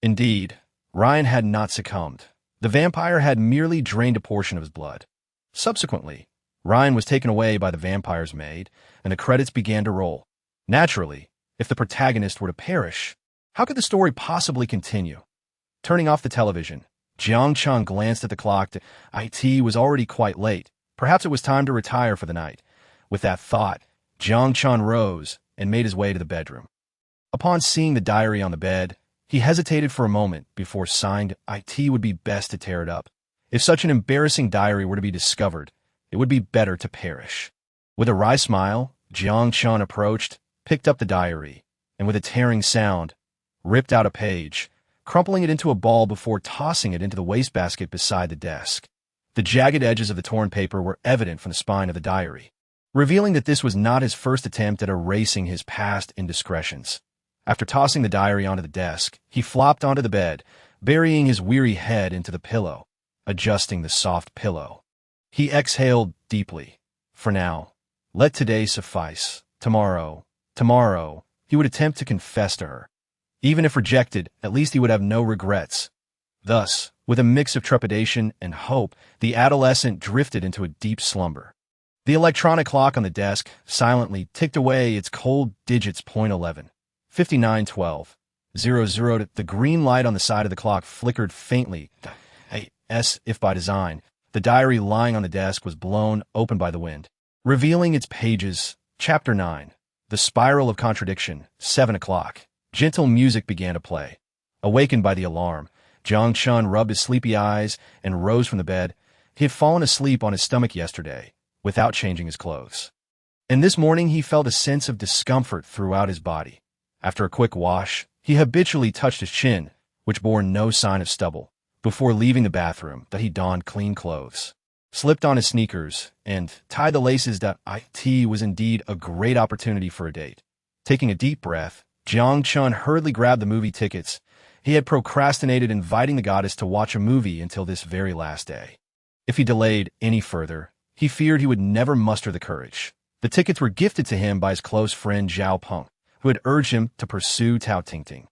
Indeed, Ryan had not succumbed. The vampire had merely drained a portion of his blood. Subsequently, Ryan was taken away by the vampire's maid, and the credits began to roll. Naturally, if the protagonist were to perish, how could the story possibly continue? Turning off the television, Jiang Chen glanced at the clock. It was already quite late. Perhaps it was time to retire for the night. With that thought, Jiang Chen rose and made his way to the bedroom. Upon seeing the diary on the bed, he hesitated for a moment before sighing. It would be best to tear it up. If such an embarrassing diary were to be discovered, it would be better to perish. With a wry smile, Jiang Chen approached, picked up the diary, and with a tearing sound, ripped out a page, crumpling it into a ball before tossing it into the wastebasket beside the desk. The jagged edges of the torn paper were evident from the spine of the diary, revealing that this was not his first attempt at erasing his past indiscretions. After tossing the diary onto the desk, he flopped onto the bed, burying his weary head into the pillow, adjusting the soft pillow. He exhaled deeply. For now, let today suffice. Tomorrow, he would attempt to confess to her. Even if rejected, at least he would have no regrets. Thus, with a mix of trepidation and hope, the adolescent drifted into a deep slumber. The electronic clock on the desk silently ticked away its cold digits. 11, 59:12, 00. The green light on the side of the clock flickered faintly, as if by design. The diary lying on the desk was blown open by the wind, revealing its pages. Chapter 9. The Spiral of Contradiction. 7 o'clock. Gentle music began to play. Awakened by the alarm, Jiang Chen rubbed his sleepy eyes and rose from the bed. He had fallen asleep on his stomach yesterday, without changing his clothes. And this morning he felt a sense of discomfort throughout his body. After a quick wash, he habitually touched his chin, which bore no sign of stubble. Before leaving the bathroom, he donned clean clothes, slipped on his sneakers, and tied the laces. It was indeed a great opportunity for a date. Taking a deep breath, Jiang Chen hurriedly grabbed the movie tickets. He had procrastinated inviting the goddess to watch a movie until this very last day. If he delayed any further, he feared he would never muster the courage. The tickets were gifted to him by his close friend Zhao Peng, who had urged him to pursue Tao Tingting,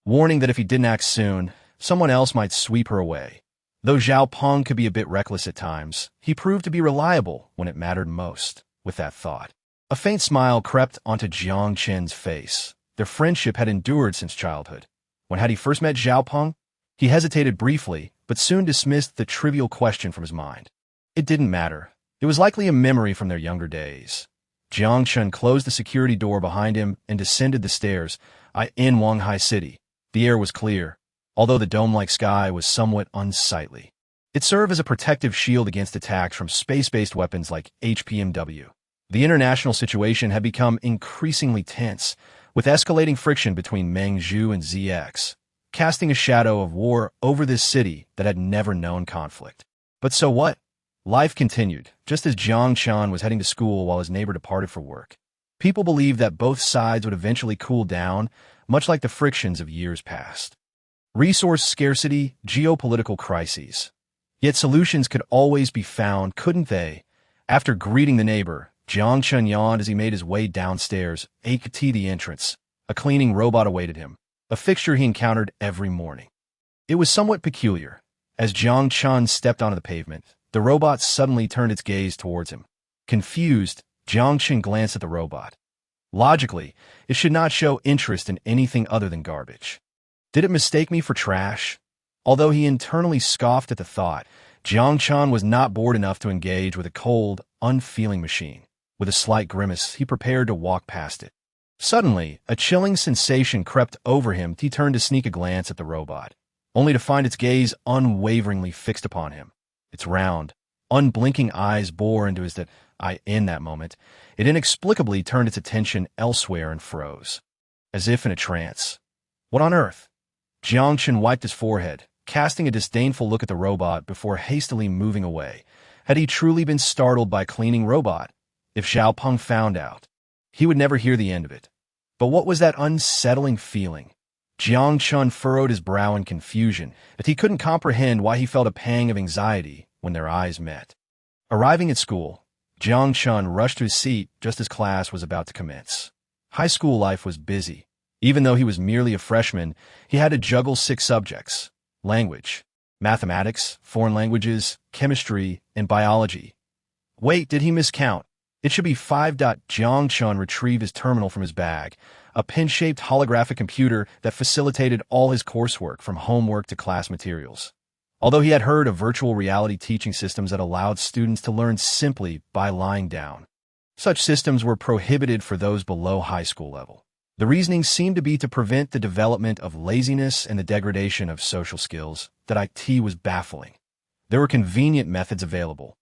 warning that if he didn't act soon, someone else might sweep her away. Though Zhao Peng could be a bit reckless at times, he proved to be reliable when it mattered most. With that thought, a faint smile crept onto Jiang Chen's face. Their friendship had endured since childhood. When had he first met Zhao Peng? He hesitated briefly, but soon dismissed the trivial question from his mind. It didn't matter. It was likely a memory from their younger days. Jiang Chen closed the security door behind him and descended the stairs. In Wanghai City, the air was clear, although the dome-like sky was somewhat unsightly. It served as a protective shield against attacks from space-based weapons like HPMW. The international situation had become increasingly tense, with escalating friction between Mengzhu and ZX, casting a shadow of war over this city that had never known conflict. But so what? Life continued, just as Jiang Chen was heading to school while his neighbor departed for work. People believed that both sides would eventually cool down, much like the frictions of years past. Resource scarcity, geopolitical crises. Yet solutions could always be found, couldn't they? After greeting the neighbor, Jiang Chen yawned as he made his way downstairs. The entrance. A cleaning robot awaited him, a fixture he encountered every morning. It was somewhat peculiar. As Jiang Chen stepped onto the pavement, the robot suddenly turned its gaze towards him. Confused, Jiang Chen glanced at the robot. Logically, it should not show interest in anything other than garbage. Did it mistake me for trash? Although he internally scoffed at the thought, Jiang Chen was not bored enough to engage with a cold, unfeeling machine. With a slight grimace, he prepared to walk past it. Suddenly, a chilling sensation crept over him. He turned to sneak a glance at the robot, only to find its gaze unwaveringly fixed upon him. Its round, unblinking eyes bore into his in that moment, it inexplicably turned its attention elsewhere and froze, as if in a trance. What on earth? Jiang Chen wiped his forehead, casting a disdainful look at the robot before hastily moving away. Had he truly been startled by a cleaning robot? If Xiao Peng found out, he would never hear the end of it. But what was that unsettling feeling? Jiang Chen furrowed his brow in confusion, but he couldn't comprehend why he felt a pang of anxiety when their eyes met. Arriving at school, Jiang Chen rushed to his seat just as class was about to commence. High school life was busy. Even though he was merely a freshman, he had to juggle 6 subjects: language, mathematics, foreign languages, chemistry, and biology. Wait, did he miscount? It should be 5. Jiang Chen retrieved his terminal from his bag, a pin-shaped holographic computer that facilitated all his coursework from homework to class materials. Although he had heard of virtual reality teaching systems that allowed students to learn simply by lying down, such systems were prohibited for those below high school level. The reasoning seemed to be to prevent the development of laziness and the degradation of social skills. That IT was baffling. There were convenient methods available,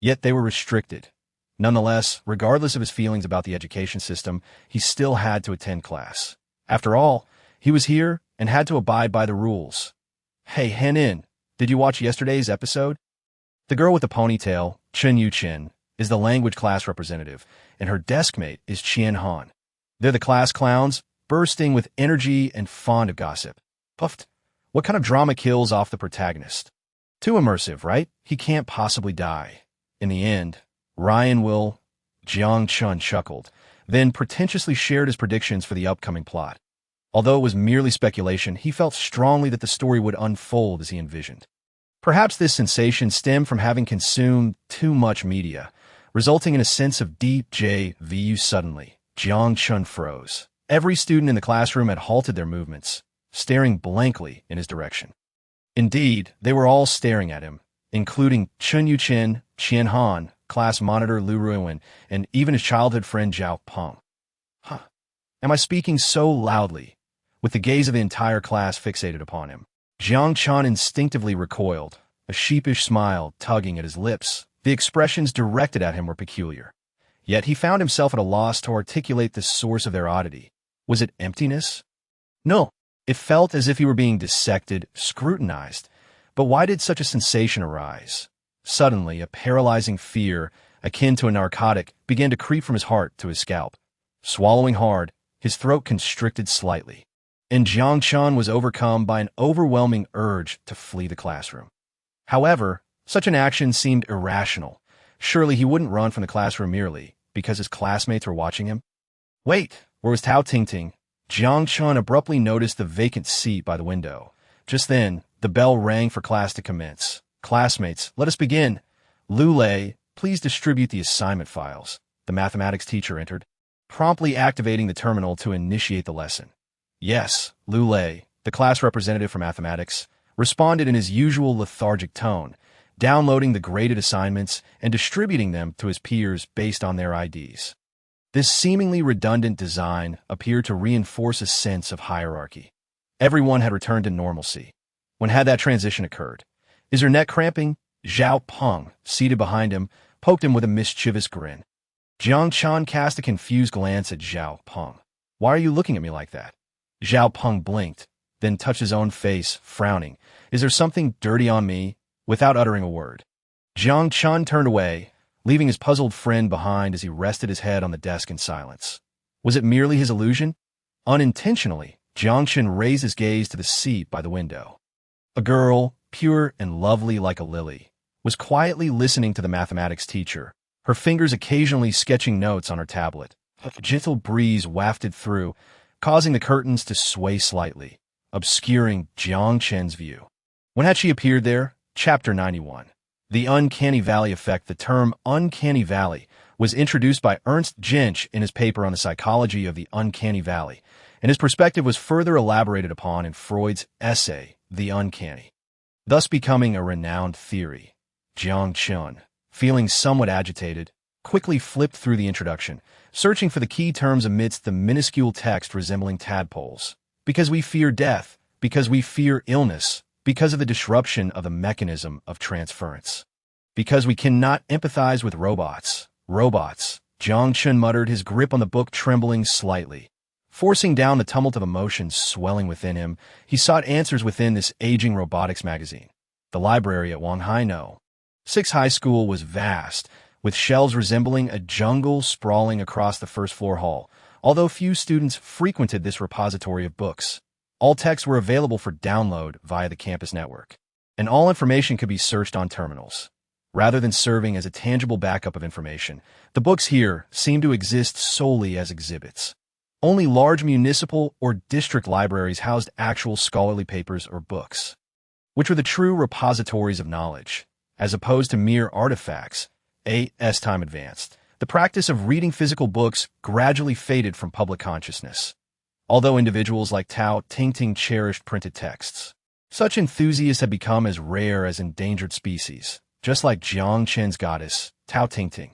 yet they were restricted. Nonetheless, regardless of his feelings about the education system, he still had to attend class. After all, he was here and had to abide by the rules. Hey, Henin, did you watch yesterday's episode? The girl with the ponytail, Chen, is the language class representative, and her desk mate is Qian Han. They're the class clowns, bursting with energy and fond of gossip. Puffed. What kind of drama kills off the protagonist? Too immersive, right? He can't possibly die. In the end, Ryan will. Jiang Chen chuckled, then pretentiously shared his predictions for the upcoming plot. Although it was merely speculation, he felt strongly that the story would unfold as he envisioned. Perhaps this sensation stemmed from having consumed too much media, resulting in a sense of deep JVU. Suddenly, Jiang Chen froze. Every student in the classroom had halted their movements, staring blankly in his direction. Indeed, they were all staring at him, including Chen Yuchen, Qian Han, class monitor Lu Ruin, and even his childhood friend Xiao Peng. Am I speaking so loudly? With the gaze of the entire class fixated upon him, Jiang Chen instinctively recoiled, a sheepish smile tugging at his lips. The expressions directed at him were peculiar. Yet he found himself at a loss to articulate the source of their oddity. Was it emptiness? No. It felt as if he were being dissected, scrutinized. But why did such a sensation arise? Suddenly, a paralyzing fear, akin to a narcotic, began to creep from his heart to his scalp. Swallowing hard, his throat constricted slightly, and Jiang Chen was overcome by an overwhelming urge to flee the classroom. However, such an action seemed irrational. Surely he wouldn't run from the classroom merely because his classmates were watching him. Wait, where was Tao Tingting? Jiang Chen abruptly noticed the vacant seat by the window. Just then, the bell rang for class to commence. Classmates, let us begin. Lu Lei, please distribute the assignment files. The mathematics teacher entered, promptly activating the terminal to initiate the lesson. Yes, Lu Lei, the class representative for mathematics, responded in his usual lethargic tone, downloading the graded assignments and distributing them to his peers based on their IDs. This seemingly redundant design appeared to reinforce a sense of hierarchy. Everyone had returned to normalcy. When had that transition occurred? Is her neck cramping? Xiao Peng, seated behind him, poked him with a mischievous grin. Jiang Chen cast a confused glance at Xiao Peng. Why are you looking at me like that? Xiao Peng blinked, then touched his own face, frowning. Is there something dirty on me? Without uttering a word, Jiang Chen turned away, leaving his puzzled friend behind as he rested his head on the desk in silence. Was it merely his illusion? Unintentionally, Jiang Chen raised his gaze to the seat by the window. A girl, pure and lovely like a lily, was quietly listening to the mathematics teacher, her fingers occasionally sketching notes on her tablet. A gentle breeze wafted through, causing the curtains to sway slightly, obscuring Jiang Chen's view. When had she appeared there? Chapter 91. The Uncanny Valley Effect. The term Uncanny Valley was introduced by Ernst Jentsch in his paper on the psychology of the Uncanny Valley, and his perspective was further elaborated upon in Freud's essay, The Uncanny, thus becoming a renowned theory. Jiang Chen, feeling somewhat agitated, quickly flipped through the introduction, searching for the key terms amidst the minuscule text resembling tadpoles. Because we fear death, because we fear illness, because of the disruption of the mechanism of transference, because we cannot empathize with robots, Robots. Jiang Chen muttered, his grip on the book trembling slightly. Forcing down the tumult of emotions swelling within him, he sought answers within this aging robotics magazine. The library at Wanghai 6 High School was vast, with shelves resembling a jungle sprawling across the first-floor hall, although few students frequented this repository of books. All texts were available for download via the campus network, and all information could be searched on terminals. Rather than serving as a tangible backup of information, the books here seemed to exist solely as exhibits. Only large municipal or district libraries housed actual scholarly papers or books, which were the true repositories of knowledge, as opposed to mere artifacts. As time advanced, the practice of reading physical books gradually faded from public consciousness. Although individuals like Tao Tingting cherished printed texts, such enthusiasts had become as rare as endangered species, just like Jiang Chen's goddess, Tao Tingting.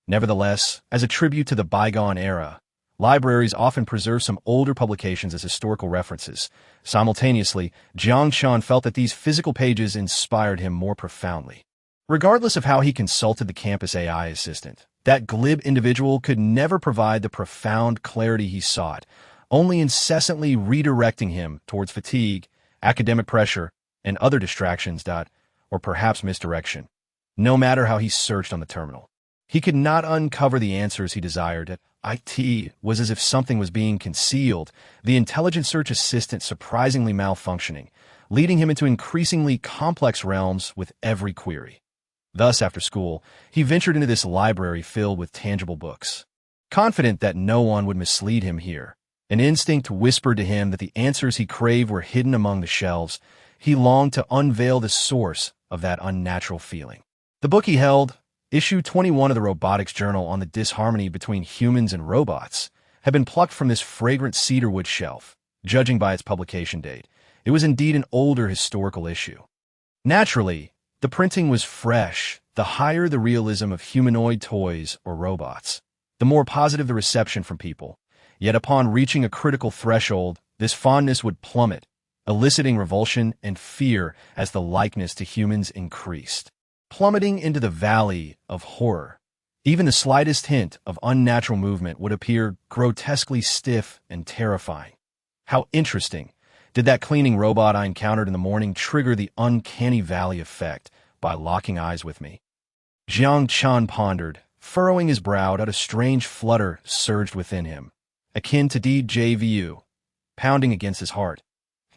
Nevertheless, as a tribute to the bygone era, libraries often preserve some older publications as historical references. Simultaneously, Jiang Chen felt that these physical pages inspired him more profoundly. Regardless of how he consulted the campus AI assistant, that glib individual could never provide the profound clarity he sought, only incessantly redirecting him towards fatigue, academic pressure, and other distractions. Or perhaps misdirection. No matter how he searched on the terminal, he could not uncover the answers he desired. It was as if something was being concealed, the intelligent search assistant surprisingly malfunctioning, leading him into increasingly complex realms with every query. Thus, after school, he ventured into this library filled with tangible books. Confident that no one would mislead him here, an instinct whispered to him that the answers he craved were hidden among the shelves. He longed to unveil the source of that unnatural feeling. The book he held, issue 21 of the Robotics Journal on the disharmony between humans and robots, had been plucked from this fragrant cedarwood shelf. Judging by its publication date, it was indeed an older historical issue. Naturally, the printing was fresh. The higher the realism of humanoid toys or robots, the more positive the reception from people. Yet upon reaching a critical threshold, this fondness would plummet, eliciting revulsion and fear as the likeness to humans increased. Plummeting into the valley of horror, even the slightest hint of unnatural movement would appear grotesquely stiff and terrifying. How interesting. Did that cleaning robot I encountered in the morning trigger the uncanny valley effect by locking eyes with me? Jiang Chen pondered, furrowing his brow. A strange flutter surged within him, akin to deja vu, pounding against his heart.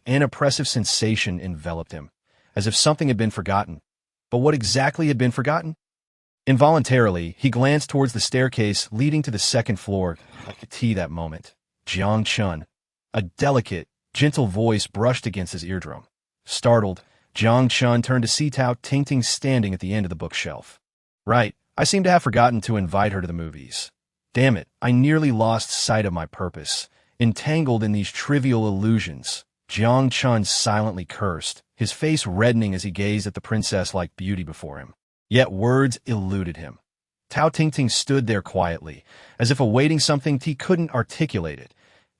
An oppressive sensation enveloped him, as if something had been forgotten. But what exactly had been forgotten? Involuntarily, he glanced towards the staircase leading to the second floor. I could see that moment. Jiang Chen. A delicate, gentle voice brushed against his eardrum. Startled, Jiang Chen turned to see Tao Tingting standing at the end of the bookshelf. Right, I seem to have forgotten to invite her to the movies. Damn it, I nearly lost sight of my purpose. Entangled in these trivial illusions, Jiang Chen silently cursed, his face reddening as he gazed at the princess-like beauty before him. Yet words eluded him. Tao Tingting stood there quietly, as if awaiting something he couldn't articulate it.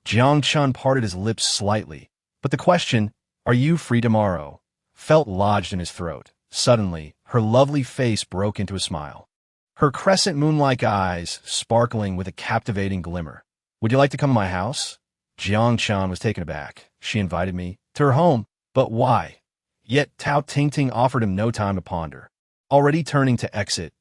Jiang Chen parted his lips slightly, but the question, "Are you free tomorrow?" felt lodged in his throat. Suddenly, her lovely face broke into a smile, her crescent moon-like eyes sparkling with a captivating glimmer. "Would you like to come to my house?" Jiang Chen was taken aback. She invited me to her home, but why? Yet Tao Tingting offered him no time to ponder. Already turning to exit,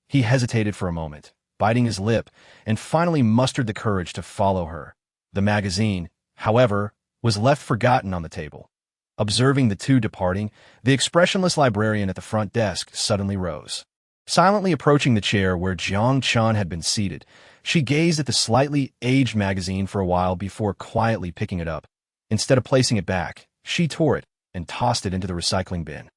he hesitated for a moment, biting his lip, and finally mustered the courage to follow her. The magazine, however, was left forgotten on the table. Observing the two departing, the expressionless librarian at the front desk suddenly rose. Silently approaching the chair where Jiang Chen had been seated, she gazed at the slightly aged magazine for a while before quietly picking it up. Instead of placing it back, she tore it and tossed it into the recycling bin.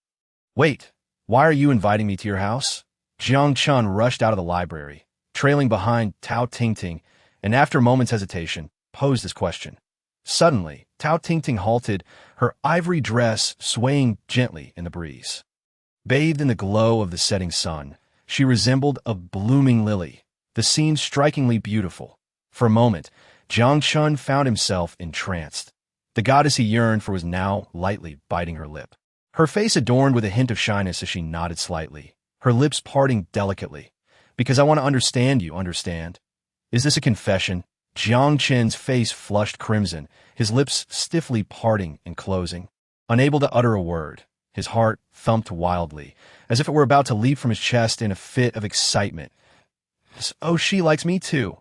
"Wait, why are you inviting me to your house?" Jiang Chen rushed out of the library, trailing behind Tao Tingting, and after a moment's hesitation, posed this question. Suddenly, Tao Tingting halted, her ivory dress swaying gently in the breeze. Bathed in the glow of the setting sun, she resembled a blooming lily, the scene strikingly beautiful. For a moment, Jiang Chen found himself entranced. The goddess he yearned for was now lightly biting her lip, her face adorned with a hint of shyness as she nodded slightly, her lips parting delicately. Because I want to understand you, understand? Is this a confession? Jiang Chen's face flushed crimson, his lips stiffly parting and closing. Unable to utter a word, his heart thumped wildly, as if it were about to leap from his chest in a fit of excitement. Oh, she likes me too.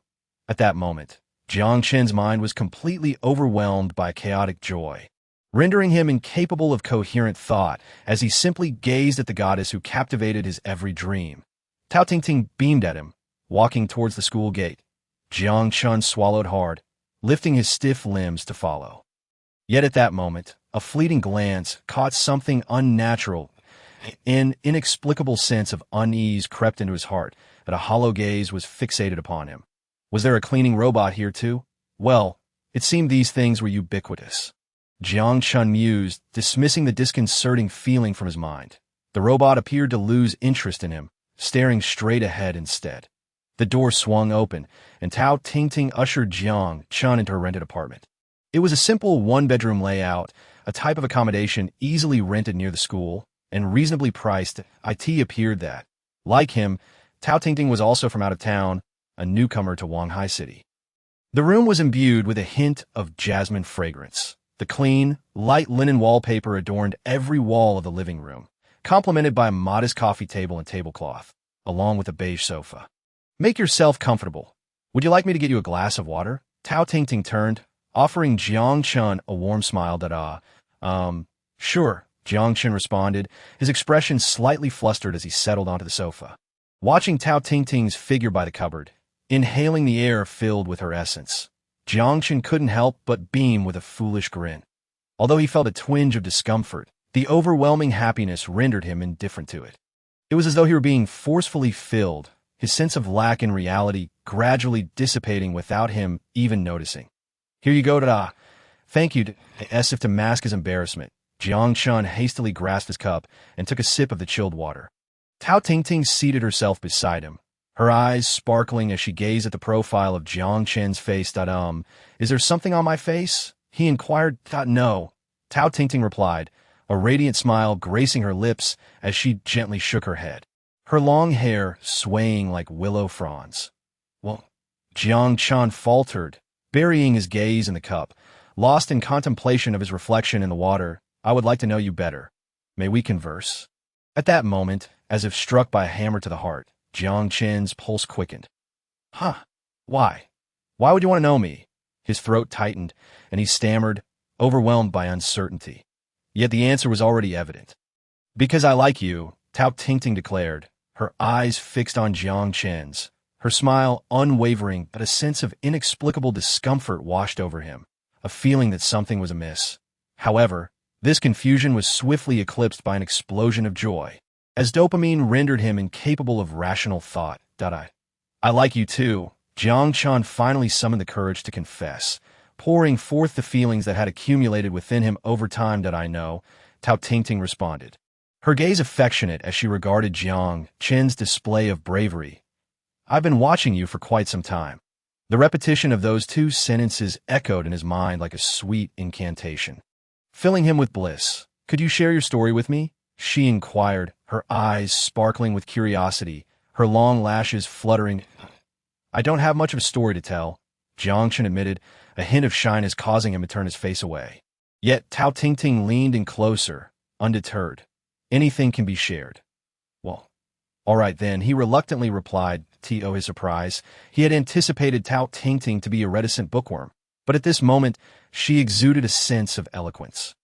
At that moment, Jiang Chen's mind was completely overwhelmed by chaotic joy, rendering him incapable of coherent thought as he simply gazed at the goddess who captivated his every dream. Tao Tingting beamed at him, walking towards the school gate. Jiang Chen swallowed hard, lifting his stiff limbs to follow. Yet at that moment, a fleeting glance caught something unnatural. An inexplicable sense of unease crept into his heart, but a hollow gaze was fixated upon him. Was there a cleaning robot here too? Well, it seemed these things were ubiquitous. Jiang Chen mused, dismissing the disconcerting feeling from his mind. The robot appeared to lose interest in him, staring straight ahead instead. The door swung open, and Tao Tingting ushered Jiang Chen into her rented apartment. It was a simple one-bedroom layout, a type of accommodation easily rented near the school, and reasonably priced. It appeared that, like him, Tao Tingting was also from out of town, a newcomer to Wanghai City. The room was imbued with a hint of jasmine fragrance. The clean, light linen wallpaper adorned every wall of the living room, complemented by a modest coffee table and tablecloth, along with a beige sofa. Make yourself comfortable. Would you like me to get you a glass of water? Tao Tingting turned, offering Jiang Chen a warm smile that, sure, Jiang Chen responded, his expression slightly flustered as he settled onto the sofa. Watching Tao Tingting's figure by the cupboard, inhaling the air filled with her essence, Jiang Chen couldn't help but beam with a foolish grin. Although he felt a twinge of discomfort, the overwhelming happiness rendered him indifferent to it. It was as though he were being forcefully filled, his sense of lack in reality gradually dissipating without him even noticing. Here you go, da. Thank you, as if to mask his embarrassment. Jiang Chen hastily grasped his cup and took a sip of the chilled water. Tao Tingting seated herself beside him, her eyes sparkling as she gazed at the profile of Jiang Chen's face. Is there something on my face? He inquired. No. Tao Tingting replied, a radiant smile gracing her lips as she gently shook her head, her long hair swaying like willow fronds. Well, Jiang Chen faltered, burying his gaze in the cup, lost in contemplation of his reflection in the water. I would like to know you better. May we converse? At that moment, as if struck by a hammer to the heart, Jiang Chen's pulse quickened. Huh? Why? Why would you want to know me? His throat tightened, and he stammered, overwhelmed by uncertainty. Yet the answer was already evident. Because I like you, Tao Tingting declared, her eyes fixed on Jiang Chen's, her smile unwavering, but a sense of inexplicable discomfort washed over him, a feeling that something was amiss. However, this confusion was swiftly eclipsed by an explosion of joy, as dopamine rendered him incapable of rational thought. I like you too. Jiang Chen finally summoned the courage to confess, pouring forth the feelings that had accumulated within him over time. I know, Tao Tingting responded, her gaze affectionate as she regarded Jiang Chen's display of bravery. I've been watching you for quite some time. The repetition of those two sentences echoed in his mind like a sweet incantation, filling him with bliss. Could you share your story with me? She inquired, her eyes sparkling with curiosity, her long lashes fluttering. I don't have much of a story to tell, Jiang Chen admitted, a hint of shyness causing him to turn his face away. Yet Tao Tingting leaned in closer, undeterred. Anything can be shared. Well, all right then, he reluctantly replied, to his surprise. He had anticipated Tao Tingting to be a reticent bookworm, but at this moment, she exuded a sense of eloquence.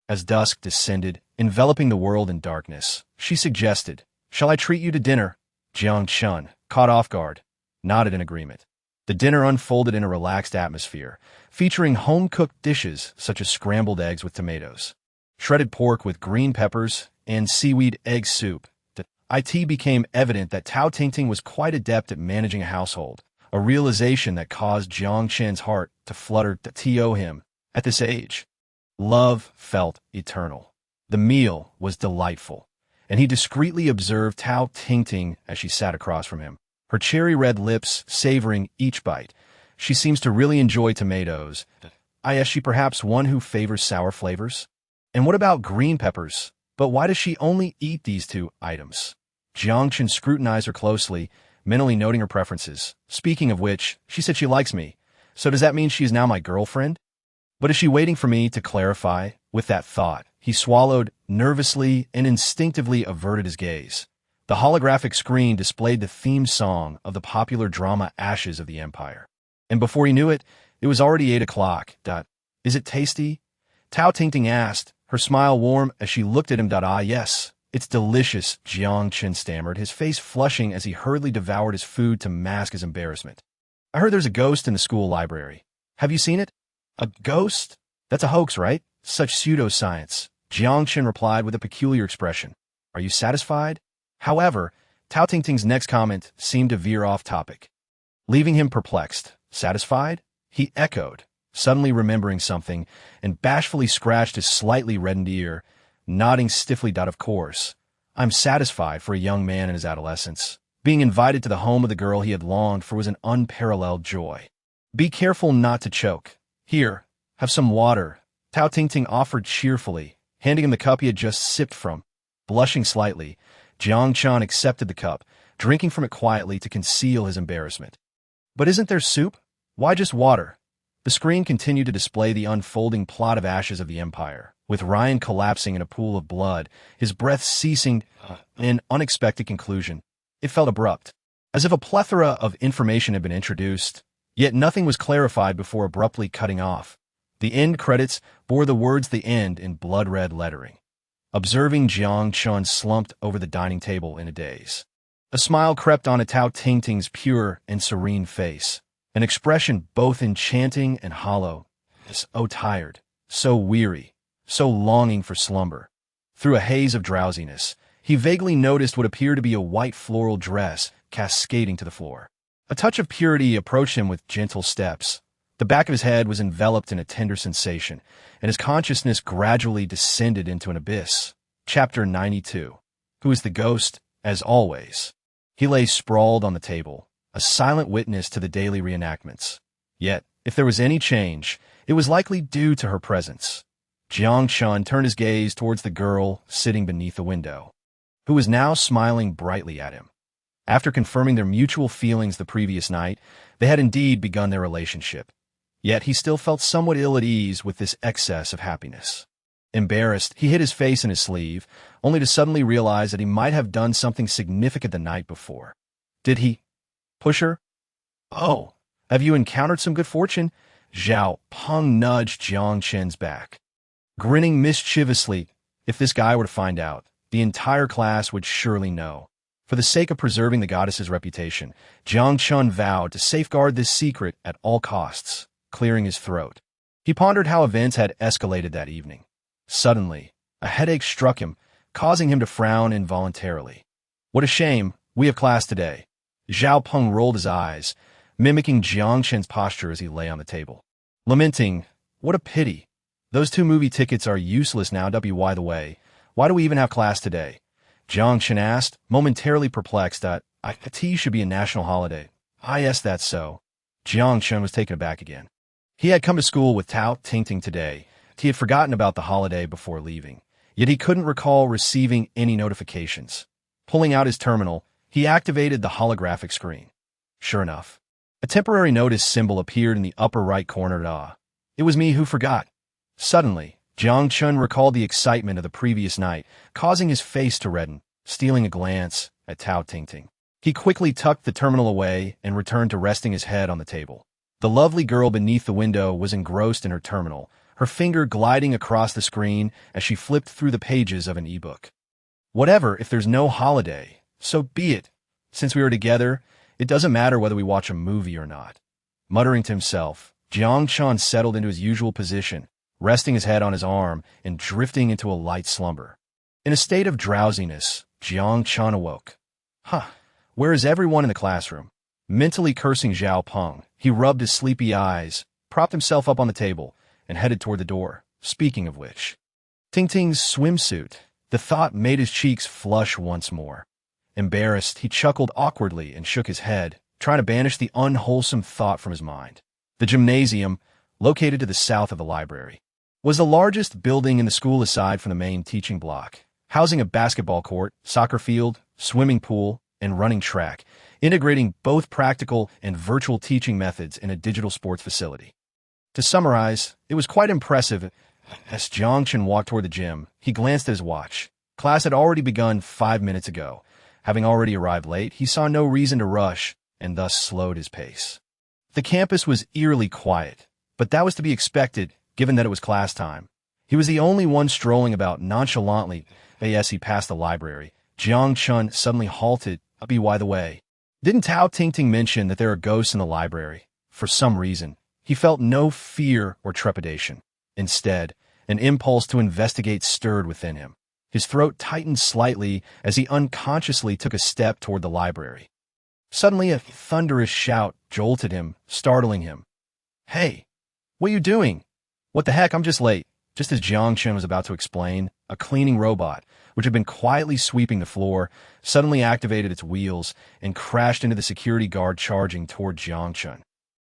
As dusk descended, enveloping the world in darkness, she suggested, shall I treat you to dinner? Jiang Chen, caught off guard, nodded in agreement. The dinner unfolded in a relaxed atmosphere, featuring home-cooked dishes such as scrambled eggs with tomatoes, shredded pork with green peppers, and seaweed egg soup. It became evident that Tao Tingting was quite adept at managing a household, a realization that caused Jiang Chen's heart to flutter to him. At this age, love felt eternal. The meal was delightful, and he discreetly observed Tao Tingting as she sat across from him, her cherry-red lips savoring each bite. She seems to really enjoy tomatoes. Is she perhaps one who favors sour flavors? And what about green peppers? But why does she only eat these two items? Jiang Chen scrutinized her closely, mentally noting her preferences. Speaking of which, she said she likes me. So does that mean she is now my girlfriend? But is she waiting for me to clarify? With that thought, he swallowed nervously and instinctively averted his gaze. The holographic screen displayed the theme song of the popular drama Ashes of the Empire. And before he knew it, it was already 8 o'clock. Is it tasty? Tao Tingting asked, her smile warm as she looked at him. Ah, yes, it's delicious, Jiang Chen stammered, his face flushing as he hurriedly devoured his food to mask his embarrassment. I heard there's a ghost in the school library. Have you seen it? A ghost? That's a hoax, right? Such pseudoscience, Jiang Chen replied with a peculiar expression. Are you satisfied? However, Tao Tingting's next comment seemed to veer off topic, leaving him perplexed. Satisfied? He echoed, suddenly remembering something, and bashfully scratched his slightly reddened ear, nodding stiffly. Of course. I'm satisfied for a young man in his adolescence. Being invited to the home of the girl he had longed for was an unparalleled joy. Be careful not to choke. Here, have some water, Tao Tingting offered cheerfully, handing him the cup he had just sipped from. Blushing slightly, Jiang Chen accepted the cup, drinking from it quietly to conceal his embarrassment. But isn't there soup? Why just water? The screen continued to display the unfolding plot of Ashes of the Empire, with Ryan collapsing in a pool of blood, his breath ceasing in an unexpected conclusion. It felt abrupt, as if a plethora of information had been introduced, yet nothing was clarified before abruptly cutting off. The end credits bore the words "The End" in blood-red lettering. Observing, Jiang Chen slumped over the dining table in a daze. A smile crept onto Tao Tingting's pure and serene face, an expression both enchanting and hollow. So tired, so weary, so longing for slumber. Through a haze of drowsiness, he vaguely noticed what appeared to be a white floral dress cascading to the floor. A touch of purity approached him with gentle steps. The back of his head was enveloped in a tender sensation, and his consciousness gradually descended into an abyss. Chapter 92. Who is the ghost? As always, he lay sprawled on the table, a silent witness to the daily reenactments. Yet, if there was any change, it was likely due to her presence. Jiang Chen turned his gaze towards the girl sitting beneath the window, who was now smiling brightly at him. After confirming their mutual feelings the previous night, they had indeed begun their relationship. Yet he still felt somewhat ill at ease with this excess of happiness. Embarrassed, he hid his face in his sleeve, only to suddenly realize that he might have done something significant the night before. Did he push her? Oh, have you encountered some good fortune? Zhao Peng nudged Jiang Chen's back, grinning mischievously. If this guy were to find out, the entire class would surely know. For the sake of preserving the goddess's reputation, Jiang Chen vowed to safeguard this secret at all costs. Clearing his throat, he pondered how events had escalated that evening. Suddenly, a headache struck him, causing him to frown involuntarily. What a shame, we have class today. Zhao Peng rolled his eyes, mimicking Jiang Chen's posture as he lay on the table, lamenting, what a pity. Those 2 movie tickets are useless now. By the way, why do we even have class today? Jiang Chen asked, momentarily perplexed. IT should be a national holiday. Ah, yes, that's so. Jiang Chen was taken aback again. He had come to school with Tao Tingting today. He had forgotten about the holiday before leaving, yet he couldn't recall receiving any notifications. Pulling out his terminal, he activated the holographic screen. Sure enough, a temporary notice symbol appeared in the upper right corner. It was me who forgot. Suddenly, Jiang Chen recalled the excitement of the previous night, causing his face to redden. Stealing a glance at Tao Tingting, he quickly tucked the terminal away and returned to resting his head on the table. The lovely girl beneath the window was engrossed in her terminal, her finger gliding across the screen as she flipped through the pages of an ebook. Whatever, if there's no holiday, so be it. Since we are together, it doesn't matter whether we watch a movie or not. Muttering to himself, Jiang Chen settled into his usual position, resting his head on his arm and drifting into a light slumber. In a state of drowsiness, Jiang Chen awoke. Where is everyone in the classroom? Mentally cursing Zhao Peng, he rubbed his sleepy eyes, propped himself up on the table, and headed toward the door. Speaking of which, Tingting's swimsuit. The thought made his cheeks flush once more. Embarrassed, he chuckled awkwardly and shook his head, trying to banish the unwholesome thought from his mind. The gymnasium, located to the south of the library, was the largest building in the school aside from the main teaching block. Housing a basketball court, soccer field, swimming pool, and running track, integrating both practical and virtual teaching methods in a digital sports facility. To summarize, it was quite impressive. As Jiang Chen walked toward the gym, he glanced at his watch. Class had already begun 5 minutes ago. Having already arrived late, he saw no reason to rush and thus slowed his pace. The campus was eerily quiet, but that was to be expected given that it was class time. He was the only one strolling about nonchalantly. As he passed the library, Jiang Chen suddenly halted. By the way, didn't Tao Tingting mention that there are ghosts in the library? For some reason, he felt no fear or trepidation. Instead, an impulse to investigate stirred within him. His throat tightened slightly as he unconsciously took a step toward the library. Suddenly, a thunderous shout jolted him, startling him. "Hey, what are you doing?" "What the heck, I'm just late." Just as Jiang Chen was about to explain, a cleaning robot, which had been quietly sweeping the floor, suddenly activated its wheels and crashed into the security guard charging toward Jiang Chen.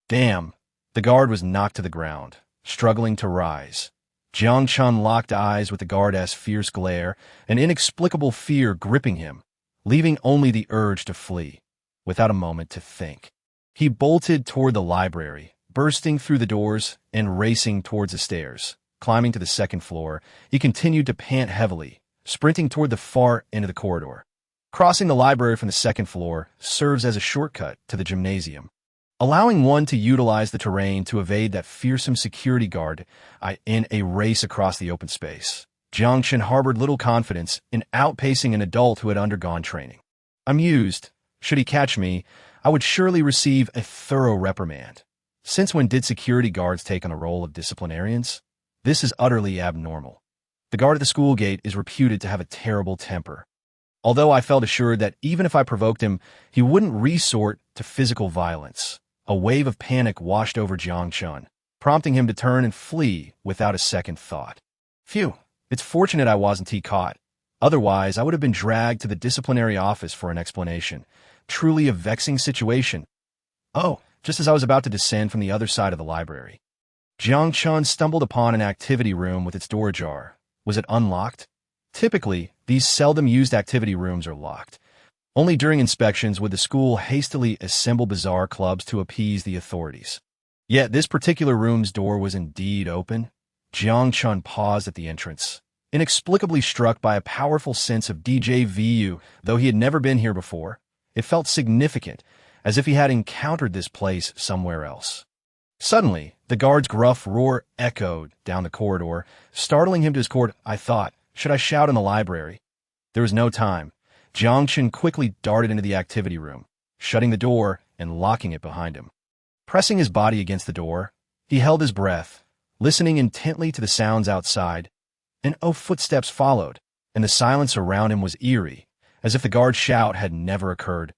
Damn! The guard was knocked to the ground, struggling to rise. Jiang Chen locked eyes with the guard's fierce glare, an inexplicable fear gripping him, leaving only the urge to flee. Without a moment to think, he bolted toward the library, bursting through the doors and racing towards the stairs. Climbing to the second floor, he continued to pant heavily, sprinting toward the far end of the corridor. Crossing the library from the second floor serves as a shortcut to the gymnasium, allowing one to utilize the terrain to evade that fearsome security guard in a race across the open space. Jiang Chen harbored little confidence in outpacing an adult who had undergone training. Amused, should he catch me, I would surely receive a thorough reprimand. Since when did security guards take on the role of disciplinarians? This is utterly abnormal. The guard at the school gate is reputed to have a terrible temper. Although I felt assured that even if I provoked him, he wouldn't resort to physical violence. A wave of panic washed over Jiang Chen, prompting him to turn and flee without a second thought. Phew, it's fortunate I wasn't caught. Otherwise, I would have been dragged to the disciplinary office for an explanation. Truly a vexing situation. Oh, just as I was about to descend from the other side of the library, Jiang Chen stumbled upon an activity room with its door ajar. Was it unlocked? Typically, these seldom-used activity rooms are locked. Only during inspections would the school hastily assemble bizarre clubs to appease the authorities. Yet this particular room's door was indeed open. Jiang Chen paused at the entrance, inexplicably struck by a powerful sense of déjà vu. Though he had never been here before, it felt significant, as if he had encountered this place somewhere else. Suddenly, the guard's gruff roar echoed down the corridor, startling him to his core. I thought, should I shout in the library? There was no time. Jiang Chen quickly darted into the activity room, shutting the door and locking it behind him. Pressing his body against the door, he held his breath, listening intently to the sounds outside. And footsteps followed, and the silence around him was eerie, as if the guard's shout had never occurred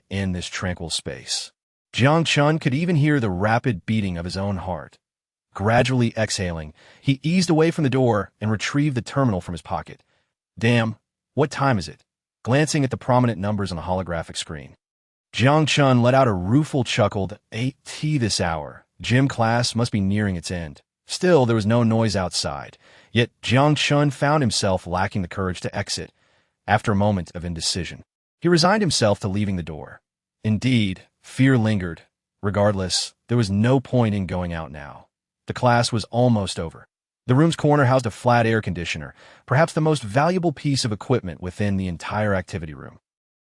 in this tranquil space. Jiang Chen could even hear the rapid beating of his own heart. Gradually exhaling, he eased away from the door and retrieved the terminal from his pocket. Damn, what time is it? Glancing at the prominent numbers on the holographic screen, Jiang Chen let out a rueful chuckle. 8 this hour. Gym class must be nearing its end. Still, there was no noise outside. Yet Jiang Chen found himself lacking the courage to exit. After a moment of indecision, he resigned himself to leaving the door. Indeed, fear lingered. Regardless, there was no point in going out now. The class was almost over. The room's corner housed a flat air conditioner, perhaps the most valuable piece of equipment within the entire activity room.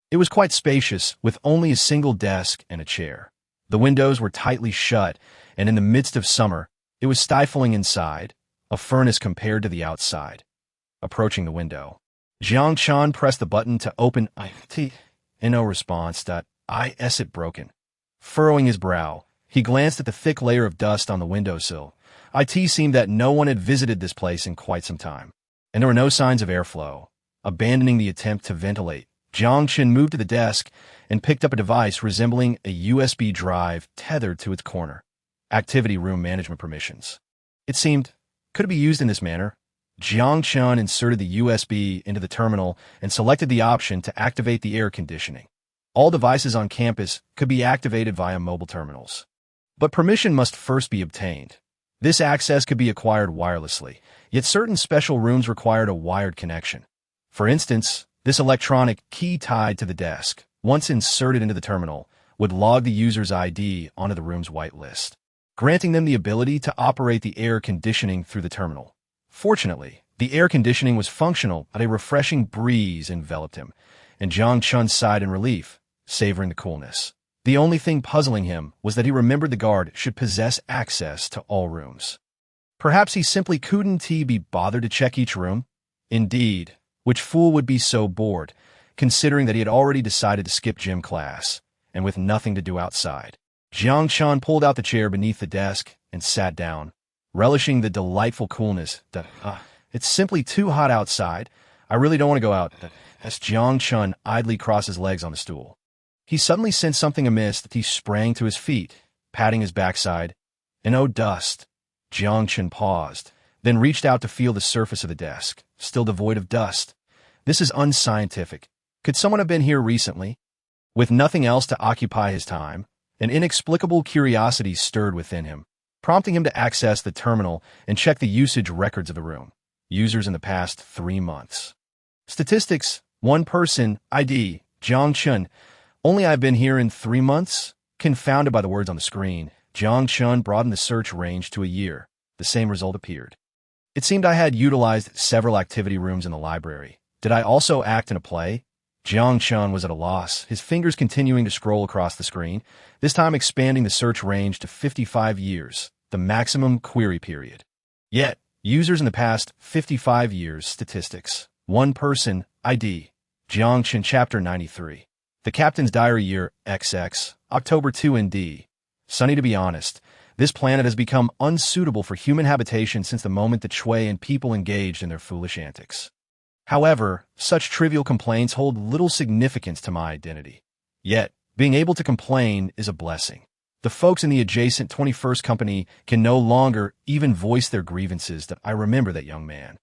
It was quite spacious, with only a single desk and a chair. The windows were tightly shut, and in the midst of summer, it was stifling inside, a furnace compared to the outside. Approaching the window, Jiang Chen pressed the button to open it. No response. It broken. Furrowing his brow, he glanced at the thick layer of dust on the windowsill. It seemed that no one had visited this place in quite some time, and there were no signs of airflow. Abandoning the attempt to ventilate, Jiang Chen moved to the desk and picked up a device resembling a USB drive tethered to its corner. Activity room management permissions. It seemed, could it be used in this manner? Jiang Chen inserted the USB into the terminal and selected the option to activate the air conditioning. All devices on campus could be activated via mobile terminals, but permission must first be obtained. This access could be acquired wirelessly, yet certain special rooms required a wired connection. For instance, this electronic key tied to the desk, once inserted into the terminal, would log the user's ID onto the room's whitelist, granting them the ability to operate the air conditioning through the terminal. Fortunately, the air conditioning was functional, but a refreshing breeze enveloped him, and Jiang Chen sighed in relief, savoring the coolness. The only thing puzzling him was that he remembered the guard should possess access to all rooms. Perhaps he simply couldn't be bothered to check each room? Indeed, which fool would be so bored, considering that he had already decided to skip gym class, and with nothing to do outside. Jiang Chen pulled out the chair beneath the desk and sat down, relishing the delightful coolness. It's simply too hot outside. I really don't want to go out. As Jiang Chen idly crossed his legs on the stool, he suddenly sensed something amiss that he sprang to his feet, patting his backside. And oh, dust. Jiang Chen paused, then reached out to feel the surface of the desk, still devoid of dust. This is unscientific. Could someone have been here recently? With nothing else to occupy his time, an inexplicable curiosity stirred within him, prompting him to access the terminal and check the usage records of the room. Users in the past 3 months. Statistics, 1 person, ID, Jiang Chen. Only I've been here in 3 months? Confounded by the words on the screen, Jiang Chen broadened the search range to a year. The same result appeared. It seemed I had utilized several activity rooms in the library. Did I also act in a play? Jiang Chen was at a loss, his fingers continuing to scroll across the screen, this time expanding the search range to 55 years, the maximum query period. Yet, users in the past 55 years statistics. 1 person, ID, Jiang Chen Chapter 93. The Captain's Diary Year, XX, October 2 ND. Sunny, to be honest, this planet has become unsuitable for human habitation since the moment the Chui and people engaged in their foolish antics. However, such trivial complaints hold little significance to my identity. Yet, being able to complain is a blessing. The folks in the adjacent 21st company can no longer even voice their grievances. That I remember that young man,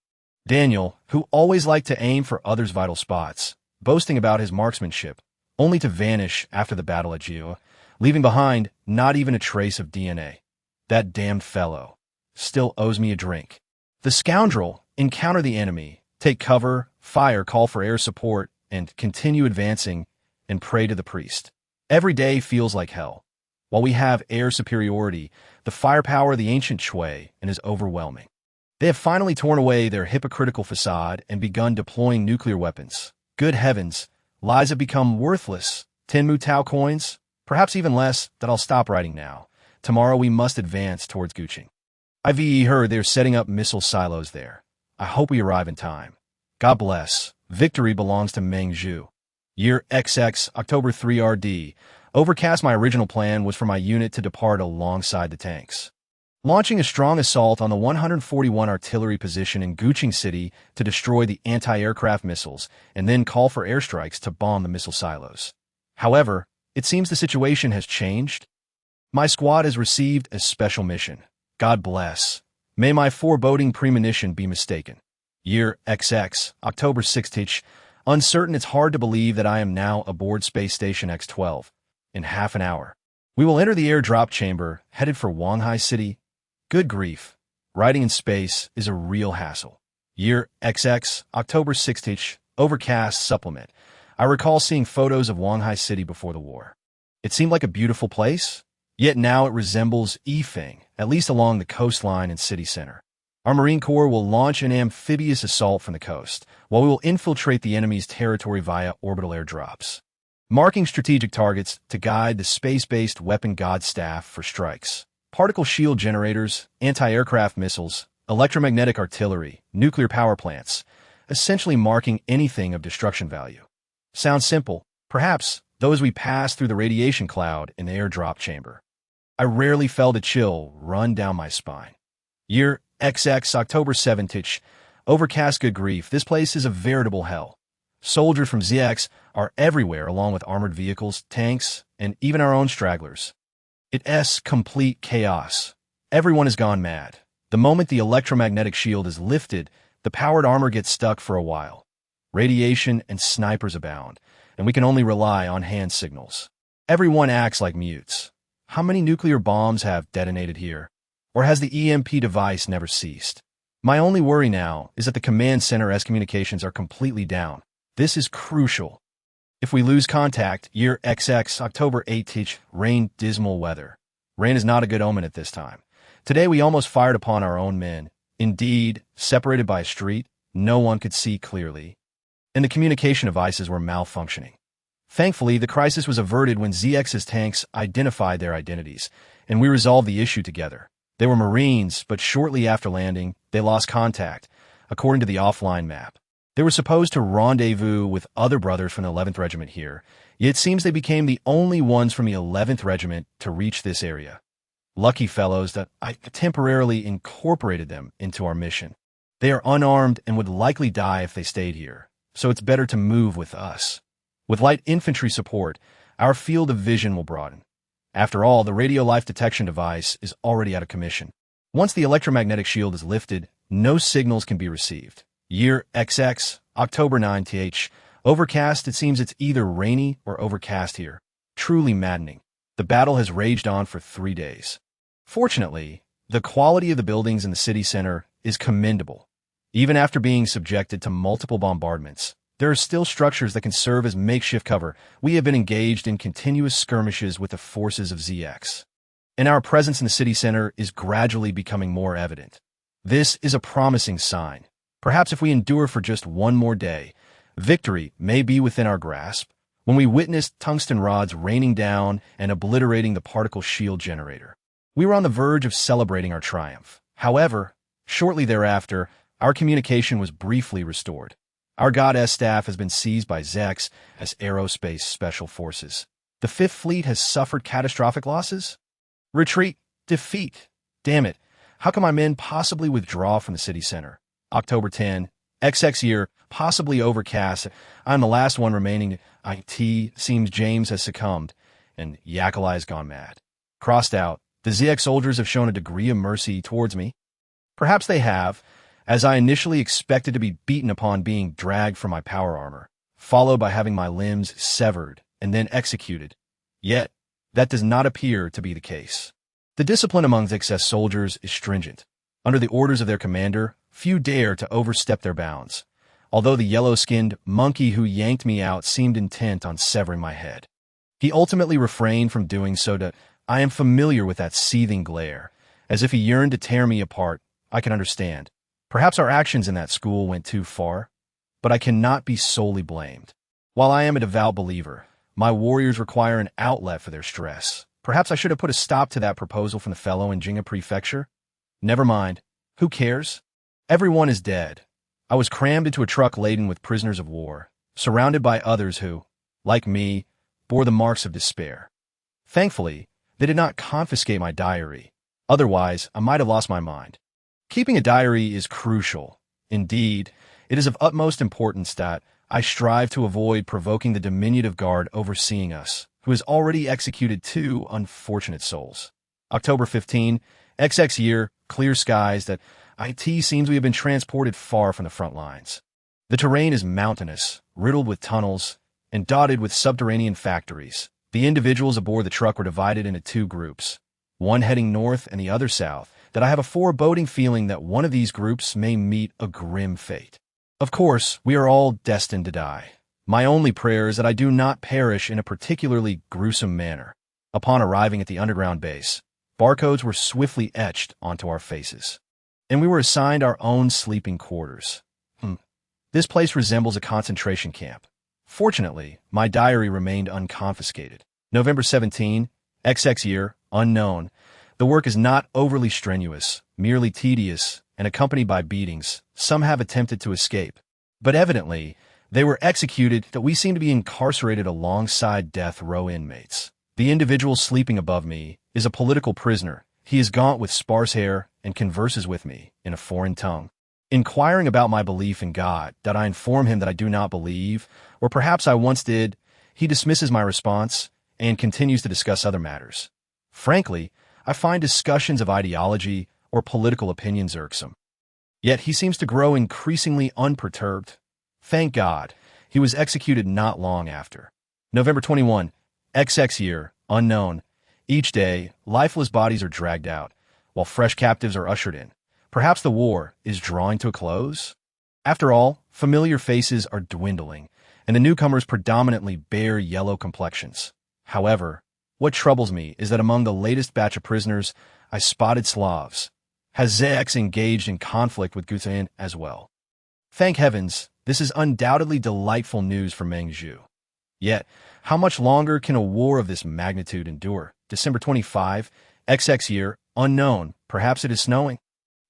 Daniel, who always liked to aim for others' vital spots, boasting about his marksmanship, only to vanish after the battle at Geo, leaving behind not even a trace of DNA. That damned fellow still owes me a drink. The scoundrel, encounter the enemy, take cover, fire, call for air support, and continue advancing and pray to the priest. Every day feels like hell. While we have air superiority, the firepower of the ancient Chui is overwhelming. They have finally torn away their hypocritical facade and begun deploying nuclear weapons. Good heavens, lies have become worthless. 10 Mutao coins, perhaps even less. That I'll stop writing now. Tomorrow we must advance towards Guqing. I've heard they're setting up missile silos there. I hope we arrive in time. God bless. Victory belongs to Meng Zhu. Year XX, October 3 RD. Overcast. My original plan was for my unit to depart alongside the tanks, launching a strong assault on the 141 artillery position in Guqing City to destroy the anti-aircraft missiles and then call for airstrikes to bomb the missile silos. However, it seems the situation has changed. My squad has received a special mission. God bless. May my foreboding premonition be mistaken. Year XX, October 6th. Uncertain, it's hard to believe that I am now aboard Space Station X-12. In half an hour, we will enter the airdrop chamber, headed for Wanghai City. Good grief. Riding in space is a real hassle. Year XX, October 6th. Overcast supplement. I recall seeing photos of Wanghai City before the war. It seemed like a beautiful place, yet now it resembles Yifeng, at least along the coastline and city center. Our Marine Corps will launch an amphibious assault from the coast, while we will infiltrate the enemy's territory via orbital airdrops, marking strategic targets to guide the space-based weapon god staff for strikes. Particle shield generators, anti-aircraft missiles, electromagnetic artillery, nuclear power plants, essentially marking anything of destruction value. Sounds simple, perhaps, though as we pass through the radiation cloud in the airdrop chamber, I rarely felt a chill run down my spine. Year XX, October 7th. Overcast. Good grief, this place is a veritable hell. Soldiers from ZX are everywhere, along with armored vehicles, tanks, and even our own stragglers. It's complete chaos. Everyone has gone mad. The moment the electromagnetic shield is lifted, the powered armor gets stuck for a while. Radiation and snipers abound, and we can only rely on hand signals. Everyone acts like mutes. How many nuclear bombs have detonated here? Or has the EMP device never ceased? My only worry now is that the command center's communications are completely down. This is crucial. If we lose contact, year XX, October 8th, rain, dismal weather. Rain is not a good omen at this time. Today we almost fired upon our own men. Indeed, separated by a street, no one could see clearly, and the communication devices were malfunctioning. Thankfully, the crisis was averted when ZX's tanks identified their identities, and we resolved the issue together. They were Marines, but shortly after landing, they lost contact, according to the offline map. They were supposed to rendezvous with other brothers from the 11th Regiment here, yet it seems they became the only ones from the 11th Regiment to reach this area. Lucky fellows that I temporarily incorporated them into our mission. They are unarmed and would likely die if they stayed here, so it's better to move with us. With light infantry support, our field of vision will broaden. After all, the radio life detection device is already out of commission. Once the electromagnetic shield is lifted, no signals can be received. Year XX, October 9th. Overcast, it seems it's either rainy or overcast here. Truly maddening. The battle has raged on for 3 days. Fortunately, the quality of the buildings in the city center is commendable. Even after being subjected to multiple bombardments, there are still structures that can serve as makeshift cover. We have been engaged in continuous skirmishes with the forces of ZX, and our presence in the city center is gradually becoming more evident. This is a promising sign. Perhaps if we endure for just one more day, victory may be within our grasp. When we witnessed tungsten rods raining down and obliterating the particle shield generator, we were on the verge of celebrating our triumph. However, shortly thereafter, our communication was briefly restored. Our goddess staff has been seized by ZX as aerospace special forces. The 5th Fleet has suffered catastrophic losses? Retreat. Defeat. Damn it. How can my men possibly withdraw from the city center? October 10, XX year, possibly overcast. I'm the last one remaining. IT seems James has succumbed, and Yakali has gone mad. Crossed out, the ZX soldiers have shown a degree of mercy towards me. Perhaps they have, as I initially expected to be beaten upon being dragged from my power armor, followed by having my limbs severed and then executed. Yet, that does not appear to be the case. The discipline among ZX soldiers is stringent. Under the orders of their commander, few dare to overstep their bounds, although the yellow-skinned monkey who yanked me out seemed intent on severing my head. He ultimately refrained from doing so. I am familiar with that seething glare, as if he yearned to tear me apart. I can understand. Perhaps our actions in that school went too far, but I cannot be solely blamed. While I am a devout believer, my warriors require an outlet for their stress. Perhaps I should have put a stop to that proposal from the fellow in Jinga Prefecture. Never mind. Who cares? Everyone is dead. I was crammed into a truck laden with prisoners of war, surrounded by others who, like me, bore the marks of despair. Thankfully, they did not confiscate my diary. Otherwise, I might have lost my mind. Keeping a diary is crucial. Indeed, it is of utmost importance that I strive to avoid provoking the diminutive guard overseeing us, who has already executed 2 unfortunate souls. October 15, XX year, clear skies. That IT seems we have been transported far from the front lines. The terrain is mountainous, riddled with tunnels, and dotted with subterranean factories. The individuals aboard the truck were divided into 2 groups, one heading north and the other south, that I have a foreboding feeling that one of these groups may meet a grim fate. Of course, we are all destined to die. My only prayer is that I do not perish in a particularly gruesome manner. Upon arriving at the underground base, barcodes were swiftly etched onto our faces, and we were assigned our own sleeping quarters. This place resembles a concentration camp. Fortunately, my diary remained unconfiscated. November 17, XX year, unknown. The work is not overly strenuous, merely tedious, and accompanied by beatings. Some have attempted to escape, but evidently, they were executed. That we seem to be incarcerated alongside death row inmates. The individual sleeping above me is a political prisoner. He is gaunt with sparse hair and converses with me in a foreign tongue. Inquiring about my belief in God, that I inform him that I do not believe, or perhaps I once did, he dismisses my response and continues to discuss other matters. Frankly, I find discussions of ideology or political opinions irksome. Yet he seems to grow increasingly unperturbed. Thank God, he was executed not long after. November 21, XX year, unknown. Each day, lifeless bodies are dragged out, while fresh captives are ushered in. Perhaps the war is drawing to a close? After all, familiar faces are dwindling, and the newcomers predominantly bear yellow complexions. However, what troubles me is that among the latest batch of prisoners, I spotted Slavs. Has Zex engaged in conflict with Gutsen as well? Thank heavens, this is undoubtedly delightful news for Mengzhu. Yet, how much longer can a war of this magnitude endure? December 25, XX year, unknown, perhaps it is snowing.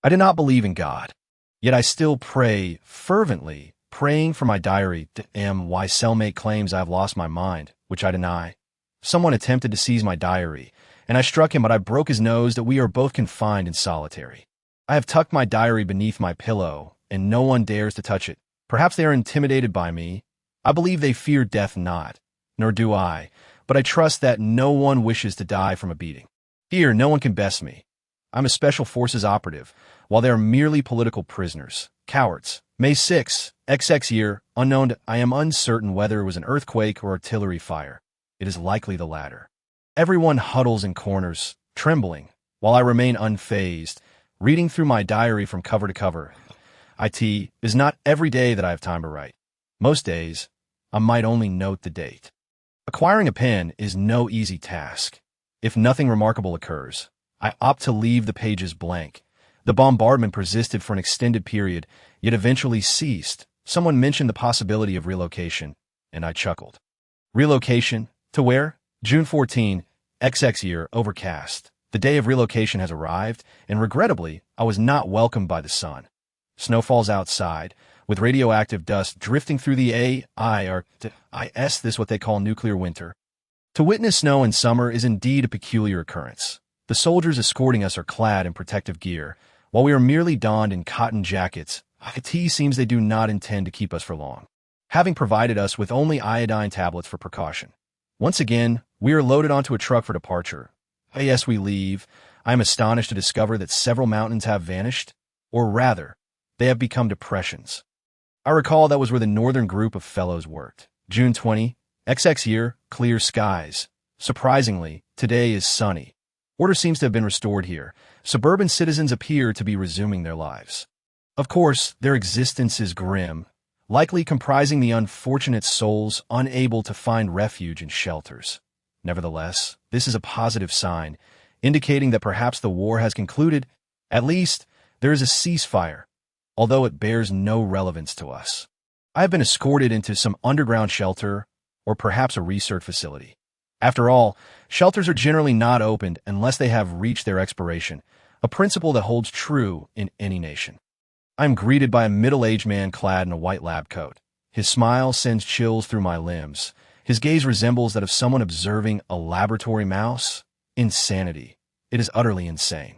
I do not believe in God. Yet I still pray fervently, praying for my diary. My cellmate claims I have lost my mind, which I deny. Someone attempted to seize my diary, and I struck him, but I broke his nose that we are both confined in solitary. I have tucked my diary beneath my pillow, and no one dares to touch it. Perhaps they are intimidated by me. I believe they fear death not, nor do I, but I trust that no one wishes to die from a beating. Here, no one can best me. I'm a special forces operative, while they are merely political prisoners. Cowards. May 6, XX year, unknown. I am uncertain whether it was an earthquake or artillery fire. It is likely the latter. Everyone huddles in corners, trembling, while I remain unfazed, reading through my diary from cover to cover. It is not every day that I have time to write. Most days, I might only note the date. Acquiring a pen is no easy task. If nothing remarkable occurs, I opt to leave the pages blank. The bombardment persisted for an extended period, yet eventually ceased. Someone mentioned the possibility of relocation, and I chuckled. Relocation? To where? June 14, XX year, overcast. The day of relocation has arrived, and regrettably, I was not welcomed by the sun. Snow falls outside, with radioactive dust drifting through the AIRIS, this what they call nuclear winter. To witness snow in summer is indeed a peculiar occurrence. The soldiers escorting us are clad in protective gear, while we are merely donned in cotton jackets. It seems they do not intend to keep us for long, having provided us with only iodine tablets for precaution. Once again, we are loaded onto a truck for departure. Yes, we leave. I am astonished to discover that several mountains have vanished, or rather, they have become depressions. I recall that was where the northern group of fellows worked. June 20, XX year, clear skies. Surprisingly, today is sunny. Order seems to have been restored here. Suburban citizens appear to be resuming their lives. Of course, their existence is grim, likely comprising the unfortunate souls unable to find refuge in shelters. Nevertheless, this is a positive sign, indicating that perhaps the war has concluded. At least, there is a ceasefire, although it bears no relevance to us. I have been escorted into some underground shelter, or perhaps a research facility. After all, shelters are generally not opened unless they have reached their expiration, a principle that holds true in any nation. I am greeted by a middle-aged man clad in a white lab coat. His smile sends chills through my limbs. His gaze resembles that of someone observing a laboratory mouse. Insanity. It is utterly insane.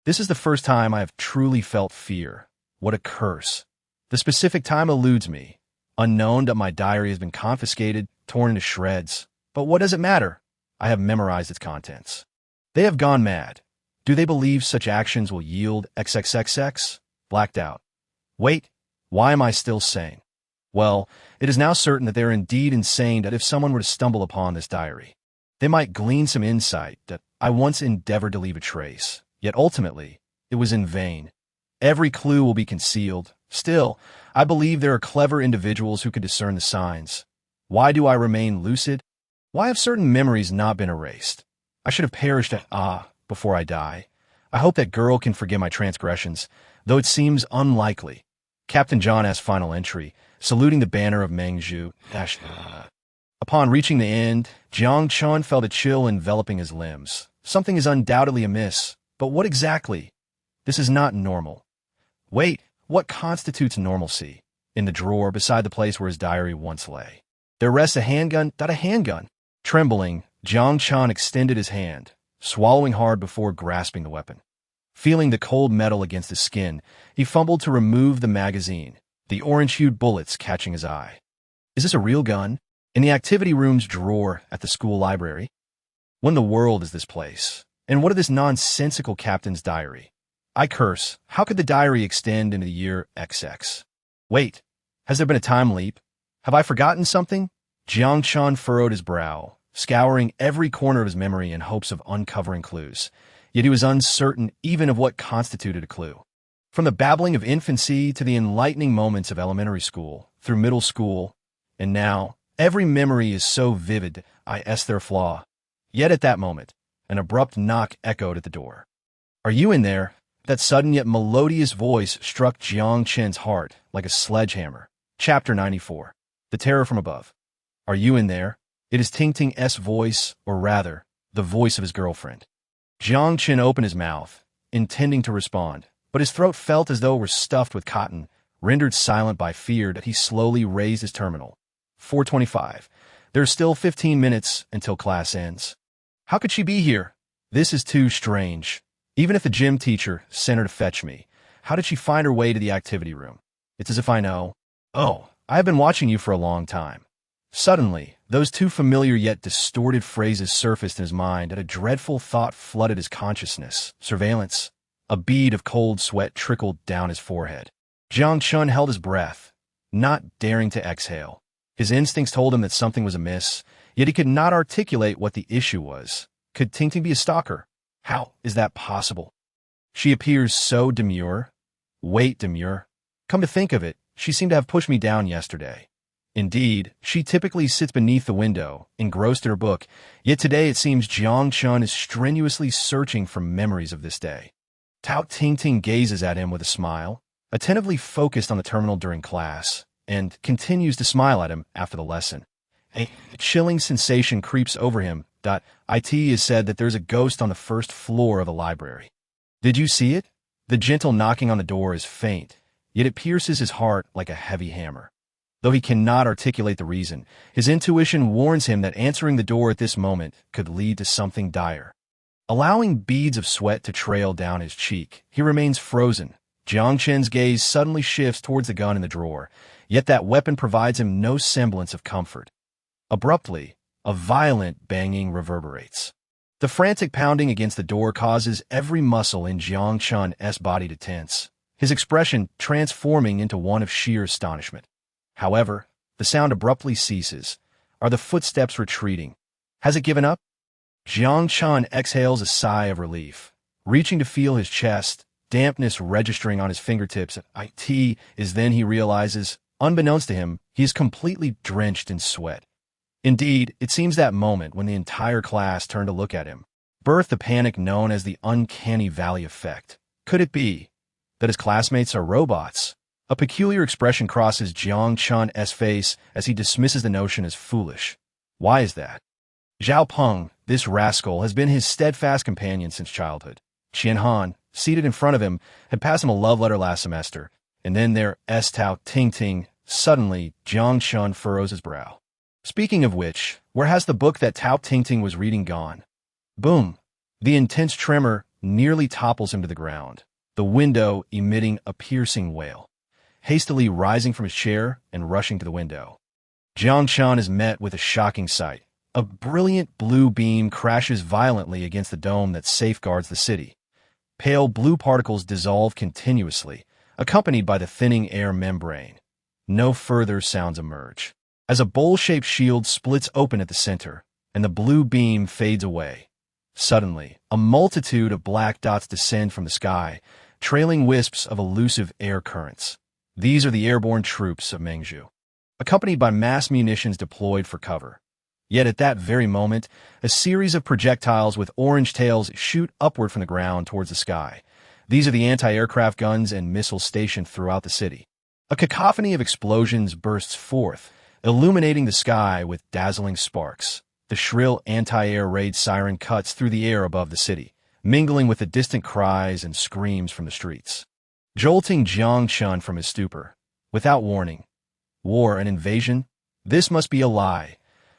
This is the first time I have truly felt fear. What a curse. The specific time eludes me. Unknown that my diary has been confiscated, torn into shreds. But what does it matter? I have memorized its contents. They have gone mad. Do they believe such actions will yield XXXX? Blacked out. Wait, why am I still sane? Well, it is now certain that they are indeed insane, that if someone were to stumble upon this diary, they might glean some insight that I once endeavored to leave a trace. Yet ultimately, it was in vain. Every clue will be concealed. Still, I believe there are clever individuals who can discern the signs. Why do I remain lucid? Why have certain memories not been erased? I should have perished before I die. I hope that girl can forgive my transgressions, though it seems unlikely. Captain John S. Final entry, saluting the banner of Mengzhu. Upon reaching the end, Jiang Chen felt a chill enveloping his limbs. Something is undoubtedly amiss, but what exactly? This is not normal. Wait, what constitutes normalcy? In the drawer beside the place where his diary once lay, there rests a handgun. A handgun. Trembling, Jiang Chen extended his hand, swallowing hard before grasping the weapon. Feeling the cold metal against his skin, he fumbled to remove the magazine, the orange-hued bullets catching his eye. Is this a real gun? In the activity room's drawer at the school library? What in the world is this place? And what of this nonsensical captain's diary? I curse. How could the diary extend into the year XX? Wait, has there been a time leap? Have I forgotten something? Jiang Chen furrowed his brow, scouring every corner of his memory in hopes of uncovering clues. Yet he was uncertain even of what constituted a clue. From the babbling of infancy to the enlightening moments of elementary school, through middle school, And now, every memory is so vivid, I s their flaw. Yet at that moment, an abrupt knock echoed at the door. "Are you in there?" That sudden yet melodious voice struck Jiang Chen's heart like a sledgehammer. Chapter 94. The Terror from Above. "Are you in there?" It is Ting Ting's voice, or rather, the voice of his girlfriend. Jiang Chen opened his mouth, intending to respond, but his throat felt as though it were stuffed with cotton, rendered silent by fear that he slowly raised his terminal. 4:25. There's still 15 minutes until class ends. How could she be here? This is too strange. Even if the gym teacher sent her to fetch me, how did she find her way to the activity room? It's as if I know. Oh, I have been watching you for a long time. Suddenly, those two familiar yet distorted phrases surfaced in his mind, and a dreadful thought flooded his consciousness. Surveillance. A bead of cold sweat trickled down his forehead. Jiang Chen held his breath, not daring to exhale. His instincts told him that something was amiss, yet he could not articulate what the issue was. Could Ting Ting be a stalker? How is that possible? She appears so demure. Wait, demure. Come to think of it, she seemed to have pushed me down yesterday. Indeed, she typically sits beneath the window, engrossed in her book, yet today it seems Jiang Chen is strenuously searching for memories of this day. Tao Ting Ting gazes at him with a smile, attentively focused on the terminal during class, and continues to smile at him after the lesson. A chilling sensation creeps over him. It is said that there's a ghost on the first floor of the library. Did you see it? The gentle knocking on the door is faint, yet it pierces his heart like a heavy hammer. Though he cannot articulate the reason, his intuition warns him that answering the door at this moment could lead to something dire. Allowing beads of sweat to trail down his cheek, he remains frozen. Jiang Chen's gaze suddenly shifts towards the gun in the drawer, yet that weapon provides him no semblance of comfort. Abruptly, a violent banging reverberates. The frantic pounding against the door causes every muscle in Jiang Chen's body to tense, his expression transforming into one of sheer astonishment. However, the sound abruptly ceases. Are the footsteps retreating? Has it given up? Jiang Chen exhales a sigh of relief. Reaching to feel his chest, dampness registering on his fingertips, it is then he realizes, unbeknownst to him, he is completely drenched in sweat. Indeed, it seems that moment when the entire class turned to look at him birthed the panic known as the uncanny valley effect. Could it be that his classmates are robots? A peculiar expression crosses Jiang Chen's face as he dismisses the notion as foolish. Why is that? Zhao Peng, this rascal, has been his steadfast companion since childhood. Qian Han, seated in front of him, had passed him a love letter last semester, and then there Tao Ting Ting. Suddenly, Jiang Chen furrows his brow. Speaking of which, where has the book that Tao Ting Ting was reading gone? Boom! The intense tremor nearly topples him to the ground, the window emitting a piercing wail. Hastily rising from his chair and rushing to the window, Jiang Chen is met with a shocking sight. A brilliant blue beam crashes violently against the dome that safeguards the city. Pale blue particles dissolve continuously, accompanied by the thinning air membrane. No further sounds emerge, as a bowl-shaped shield splits open at the center, and the blue beam fades away. Suddenly, a multitude of black dots descend from the sky, trailing wisps of elusive air currents. These are the airborne troops of Mengzhu, accompanied by mass munitions deployed for cover. Yet at that very moment, a series of projectiles with orange tails shoot upward from the ground towards the sky. These are the anti-aircraft guns and missiles stationed throughout the city. A cacophony of explosions bursts forth, illuminating the sky with dazzling sparks. The shrill anti-air raid siren cuts through the air above the city, mingling with the distant cries and screams from the streets, jolting Jiang Chen from his stupor. Without warning. War and invasion? This must be a lie.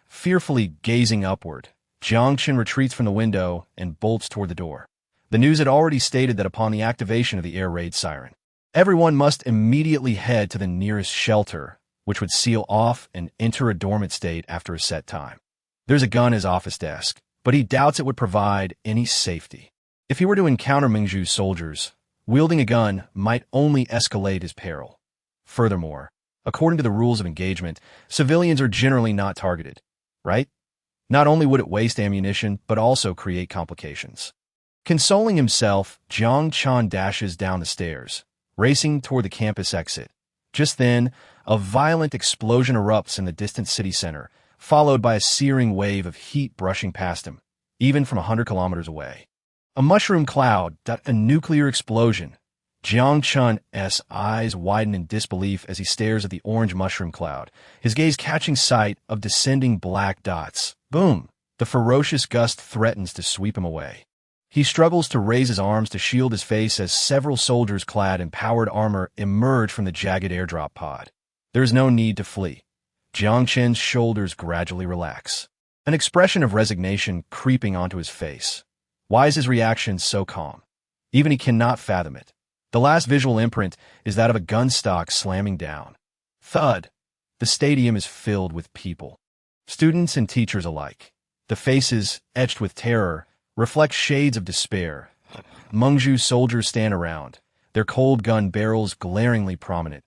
Fearfully gazing upward, Jiang Chen retreats from the window and bolts toward the door. The news had already stated that upon the activation of the air raid siren, everyone must immediately head to the nearest shelter, which would seal off and enter a dormant state after a set time. There's a gun at his office desk, but he doubts it would provide any safety. If he were to encounter Mengzhu soldiers, wielding a gun might only escalate his peril. Furthermore, according to the rules of engagement, civilians are generally not targeted, right? Not only would it waste ammunition, but also create complications. Consoling himself, Jiang Chen dashes down the stairs, racing toward the campus exit. Just then, A violent explosion erupts in the distant city center, followed by a searing wave of heat brushing past him, even from 100 kilometers away. A mushroom cloud, a nuclear explosion. Jiang Chen's eyes widen in disbelief as he stares at the orange mushroom cloud, his gaze catching sight of descending black dots. Boom! The ferocious gust threatens to sweep him away. He struggles to raise his arms to shield his face as several soldiers clad in powered armor emerge from the jagged airdrop pod. There is no need to flee. Jiang Chen's shoulders gradually relax, an expression of resignation creeping onto his face. Why is his reaction so calm? Even he cannot fathom it. The last visual imprint is that of a gun stock slamming down. Thud! The stadium is filled with people. Students and teachers alike. The faces, etched with terror, reflect shades of despair. Mengzhu soldiers stand around, their cold gun barrels glaringly prominent.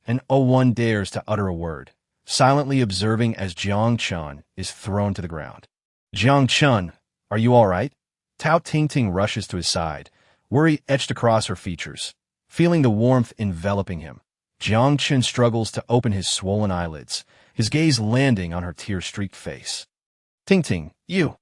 And no one dares to utter a word, silently observing as Jiang Chen is thrown to the ground. Jiang Chen, are you all right? Tao Tingting rushes to his side, worry etched across her features. Feeling the warmth enveloping him, Jiang Chen struggles to open his swollen eyelids, his gaze landing on her tear-streaked face. Tingting, you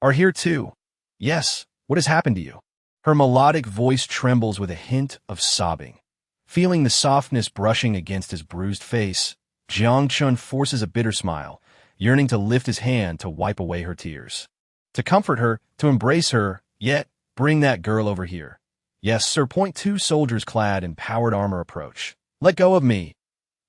are here too. Yes, what has happened to you? Her melodic voice trembles with a hint of sobbing. Feeling the softness brushing against his bruised face, Jiang Chen forces a bitter smile, yearning to lift his hand to wipe away her tears. To comfort her, to embrace her, yet bring that girl over here. Yes, sir. Two soldiers clad in powered armor approach. Let go of me.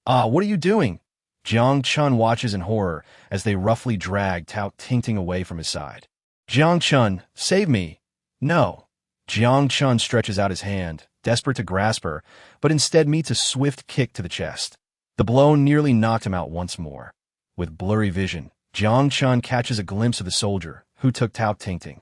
What are you doing? Jiang Chen watches in horror as they roughly drag Tao Tingting away from his side. Jiang Chen, save me. No. Jiang Chen stretches out his hand, desperate to grasp her, but instead meets a swift kick to the chest. The blow nearly knocked him out once more. With blurry vision, Jiang Chen catches a glimpse of the soldier who took Tao Tingting,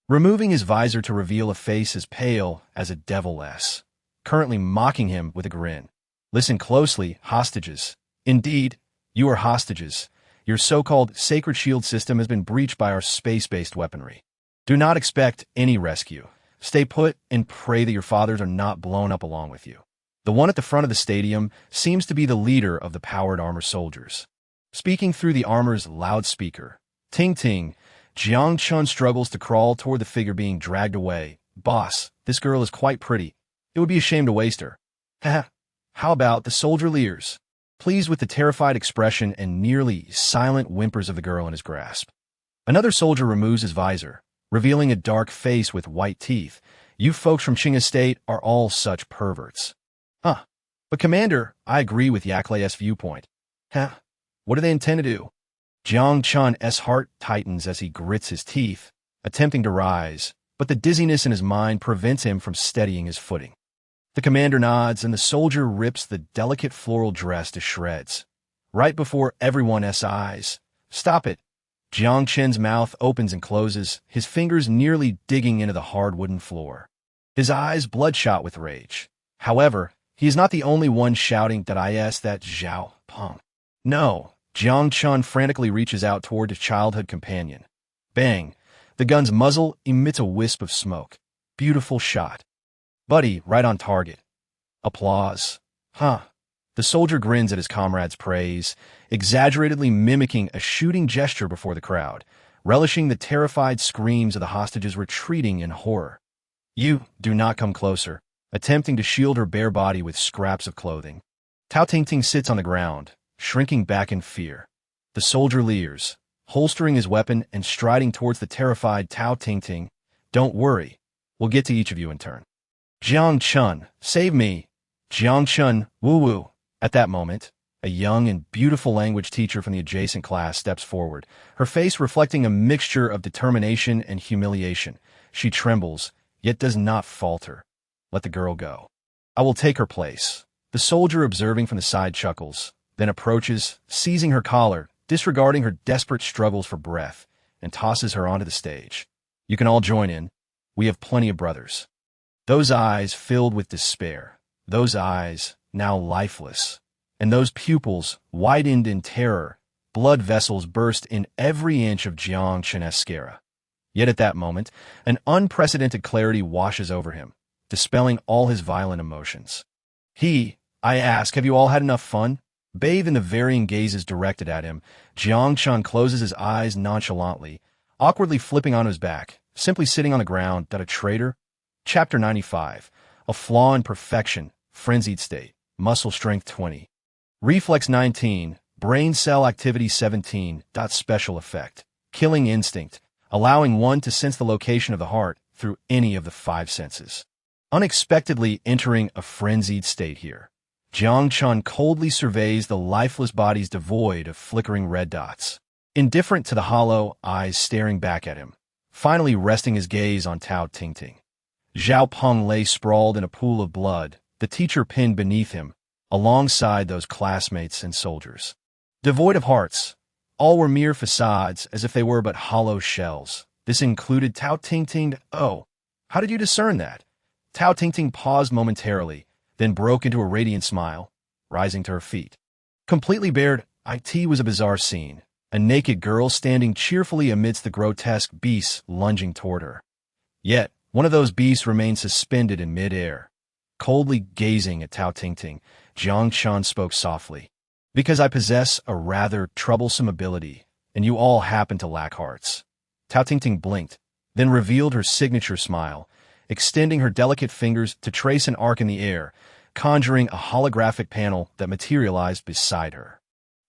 removing his visor to reveal a face as pale as a deviless, currently mocking him with a grin. Listen closely, hostages. Indeed, you are hostages. Your so-called sacred shield system has been breached by our space-based weaponry. Do not expect any rescue. Stay put and pray that your fathers are not blown up along with you. The one at the front of the stadium seems to be the leader of the powered armor soldiers. Speaking through the armor's loudspeaker, Ting-Ting, Jiang Chen struggles to crawl toward the figure being dragged away. Boss, this girl is quite pretty. It would be a shame to waste her. Haha. How about the soldier leers? Pleased with the terrified expression and nearly silent whimpers of the girl in his grasp. Another soldier removes his visor, revealing a dark face with white teeth. You folks from Qing Estate are all such perverts. Huh. But Commander, I agree with Yaklei's viewpoint. Huh. What do they intend to do? Jiang Chen's heart tightens as he grits his teeth, attempting to rise, but the dizziness in his mind prevents him from steadying his footing. The commander nods, and the soldier rips the delicate floral dress to shreds, right before everyone's eyes. Stop it! Jiang Chen's mouth opens and closes, his fingers nearly digging into the hard wooden floor. His eyes bloodshot with rage. However, he is not the only one shouting that Zhao Peng. No. Jiang Chen frantically reaches out toward his childhood companion. Bang! The gun's muzzle emits a wisp of smoke. Beautiful shot. Buddy, right on target. Applause. Huh. The soldier grins at his comrade's praise, exaggeratedly mimicking a shooting gesture before the crowd, relishing the terrified screams of the hostages retreating in horror. You do not come closer, attempting to shield her bare body with scraps of clothing. Tao Tingting sits on the ground, shrinking back in fear. The soldier leers, holstering his weapon and striding towards the terrified Tao Tingting. Don't worry, we'll get to each of you in turn. Jiang Chen, save me! Jiang Chen, woo-woo. At that moment, a young and beautiful language teacher from the adjacent class steps forward, her face reflecting a mixture of determination and humiliation. She trembles, yet does not falter. Let the girl go. I will take her place. The soldier, observing from the side, chuckles, then approaches, seizing her collar, disregarding her desperate struggles for breath, and tosses her onto the stage. You can all join in. We have plenty of brothers. Those eyes filled with despair, those eyes now lifeless, and those pupils widened in terror, blood vessels burst in every inch of Jiang Chen's sclera. Yet at that moment, an unprecedented clarity washes over him, dispelling all his violent emotions. I ask, have you all had enough fun? Bathed in the varying gazes directed at him, Jiang Chen closes his eyes nonchalantly, awkwardly flipping on his back, simply sitting on the ground. A traitor? Chapter 95. A flaw in perfection, frenzied state, muscle strength 20. Reflex 19, brain cell activity 17. Special effect, killing instinct, allowing one to sense the location of the heart through any of the five senses. Unexpectedly entering a frenzied state here, Jiang Chen coldly surveys the lifeless bodies devoid of flickering red dots, indifferent to the hollow eyes staring back at him, finally resting his gaze on Tao Tingting. Zhao Peng lay sprawled in a pool of blood, the teacher pinned beneath him, alongside those classmates and soldiers. Devoid of hearts, all were mere facades, as if they were but hollow shells. This included Tao Tingting. Oh, how did you discern that? Tao Tingting paused momentarily, then broke into a radiant smile, rising to her feet. Completely bared, it was a bizarre scene, a naked girl standing cheerfully amidst the grotesque beasts lunging toward her. Yet, one of those beasts remained suspended in mid-air. Coldly gazing at Tao Tingting, Jiang Chen spoke softly. Because I possess a rather troublesome ability, and you all happen to lack hearts. Tao Tingting blinked, then revealed her signature smile, extending her delicate fingers to trace an arc in the air, conjuring a holographic panel that materialized beside her.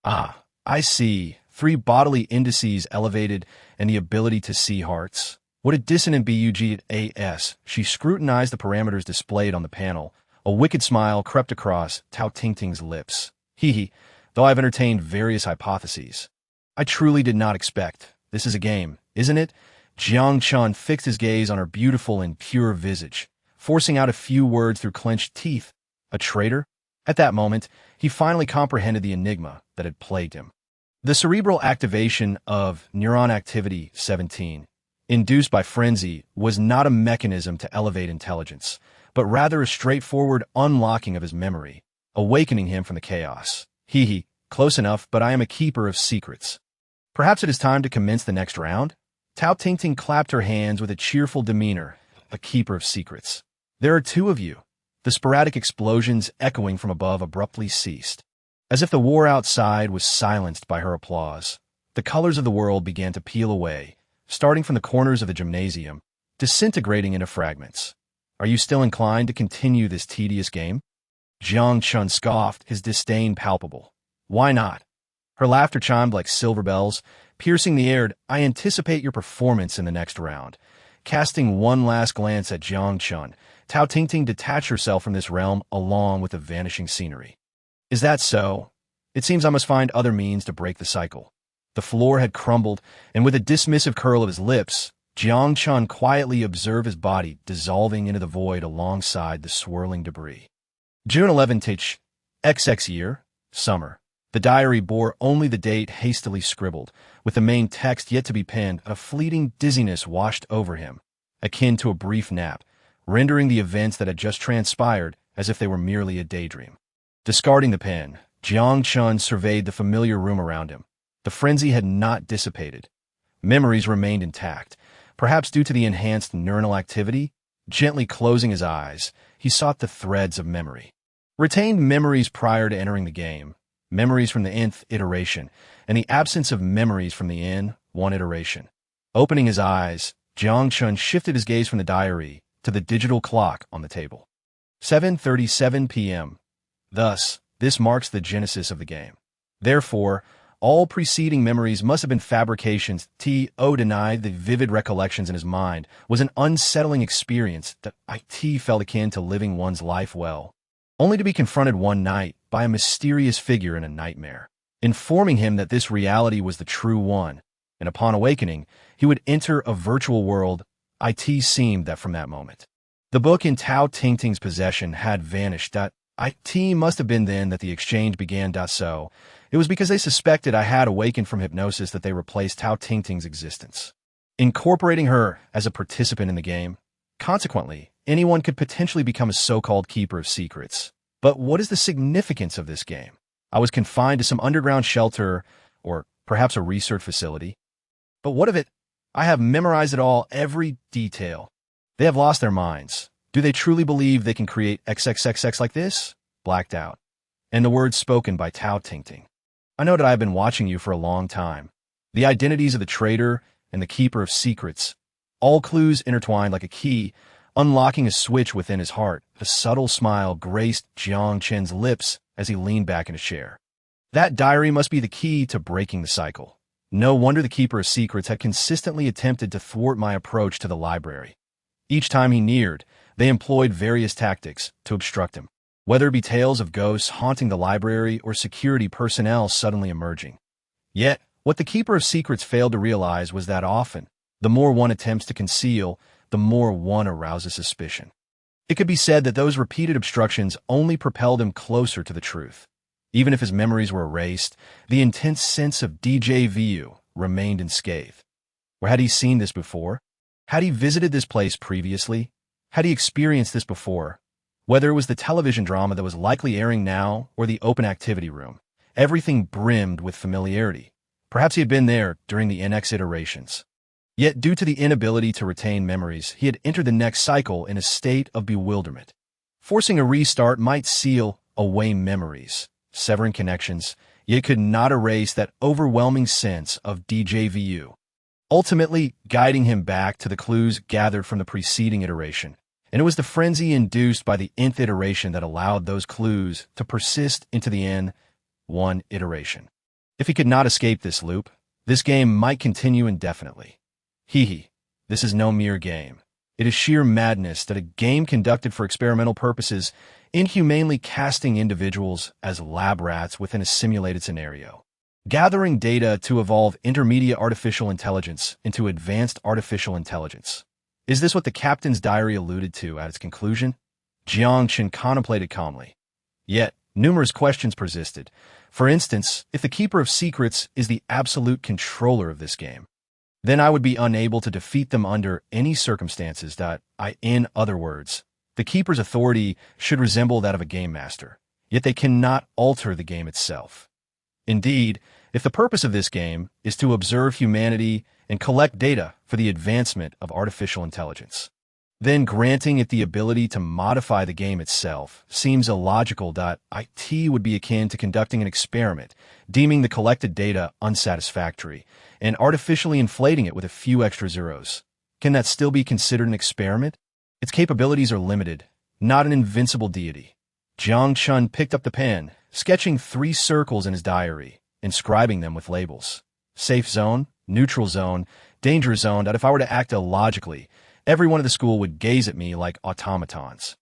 Ah, I see. 3 bodily indices elevated and the ability to see hearts. What a dissonant bugas. She scrutinized the parameters displayed on the panel. A wicked smile crept across Tao Tingting's lips. Hee, though I've entertained various hypotheses. I truly did not expect. This is a game, isn't it? Jiang Chen fixed his gaze on her beautiful and pure visage, forcing out a few words through clenched teeth. A traitor? At that moment, he finally comprehended the enigma that had plagued him. The cerebral activation of neuron activity 17, induced by frenzy, was not a mechanism to elevate intelligence, but rather a straightforward unlocking of his memory, awakening him from the chaos. Close enough, but I am a keeper of secrets. Perhaps it is time to commence the next round? Tao Tingting clapped her hands with a cheerful demeanor. A keeper of secrets. There are 2 of you. The sporadic explosions echoing from above abruptly ceased. As if the war outside was silenced by her applause, the colors of the world began to peel away, starting from the corners of the gymnasium, disintegrating into fragments. Are you still inclined to continue this tedious game? Jiang Chen scoffed, his disdain palpable. Why not? Her laughter chimed like silver bells, piercing the air. I anticipate your performance in the next round. Casting one last glance at Jiang Chen, Tao Tingting detached herself from this realm along with the vanishing scenery. Is that so? It seems I must find other means to break the cycle. The floor had crumbled, and with a dismissive curl of his lips, Jiang Chen quietly observed his body dissolving into the void alongside the swirling debris. June 11 XX year, summer. The diary bore only the date hastily scribbled, with the main text yet to be penned. A fleeting dizziness washed over him, akin to a brief nap, rendering the events that had just transpired as if they were merely a daydream. Discarding the pen, Jiang Chen surveyed the familiar room around him. The frenzy had not dissipated. Memories remained intact, perhaps due to the enhanced neuronal activity. Gently closing his eyes, he sought the threads of memory. Retained memories prior to entering the game, memories from the nth iteration, and the absence of memories from the N1 iteration. Opening his eyes, Jiang Chen shifted his gaze from the diary to the digital clock on the table. 7:37 p.m. Thus, this marks the genesis of the game. Therefore, all preceding memories must have been fabrications. T.O. denied the vivid recollections in his mind was an unsettling experience that felt akin to living one's life well, only to be confronted one night by a mysterious figure in a nightmare, informing him that this reality was the true one, and upon awakening, he would enter a virtual world. It seemed that from that moment, the book in Tao Tingting's possession had vanished. It must have been then that the exchange began. So, it was because they suspected I had awakened from hypnosis that they replaced Tao Tingting's existence, incorporating her as a participant in the game. Consequently, anyone could potentially become a so-called keeper of secrets. But what is the significance of this game? I was confined to some underground shelter, or perhaps a research facility. But what of it? I have memorized it all, every detail. They have lost their minds. Do they truly believe they can create XXXX like this? Blacked out. and the words spoken by Tao Tingting. I know that I have been watching you for a long time. The identities of the traitor and the keeper of secrets, all clues intertwined like a key, unlocking a switch within his heart. A subtle smile graced Jiang Chen's lips as he leaned back in his chair. That diary must be the key to breaking the cycle. No wonder the keeper of secrets had consistently attempted to thwart my approach to the library. Each time he neared, they employed various tactics to obstruct him, whether it be tales of ghosts haunting the library or security personnel suddenly emerging. Yet, what the keeper of secrets failed to realize was that often, the more one attempts to conceal, the more one arouses suspicion. It could be said that those repeated obstructions only propelled him closer to the truth. Even if his memories were erased, the intense sense of déjà vu remained unscathed. Or had he seen this before? Had he visited this place previously? Had he experienced this before? Whether it was the television drama that was likely airing now or the open activity room, everything brimmed with familiarity. Perhaps he had been there during the NX iterations. Yet, due to the inability to retain memories, he had entered the next cycle in a state of bewilderment. Forcing a restart might seal away memories, severing connections, yet could not erase that overwhelming sense of déjà vu, ultimately guiding him back to the clues gathered from the preceding iteration. And it was the frenzy induced by the nth iteration that allowed those clues to persist into the N1 iteration. If he could not escape this loop, this game might continue indefinitely. This is no mere game. It is sheer madness that a game conducted for experimental purposes inhumanely casting individuals as lab rats within a simulated scenario, gathering data to evolve intermediate artificial intelligence into advanced artificial intelligence. Is this what the captain's diary alluded to at its conclusion? Jiang Chen contemplated calmly. Yet, numerous questions persisted. For instance, if the keeper of secrets is the absolute controller of this game, then I would be unable to defeat them under any circumstances. In other words, the keeper's authority should resemble that of a game master, yet they cannot alter the game itself. Indeed, if the purpose of this game is to observe humanity and collect data for the advancement of artificial intelligence, then granting it the ability to modify the game itself seems illogical. It would be akin to conducting an experiment, deeming the collected data unsatisfactory, and artificially inflating it with a few extra zeros. Can that still be considered an experiment? Its capabilities are limited, not an invincible deity. Jiang Chen picked up the pen, sketching 3 circles in his diary, inscribing them with labels. Safe zone, neutral zone, danger zone. If I were to act illogically, everyone at the school would gaze at me like automatons,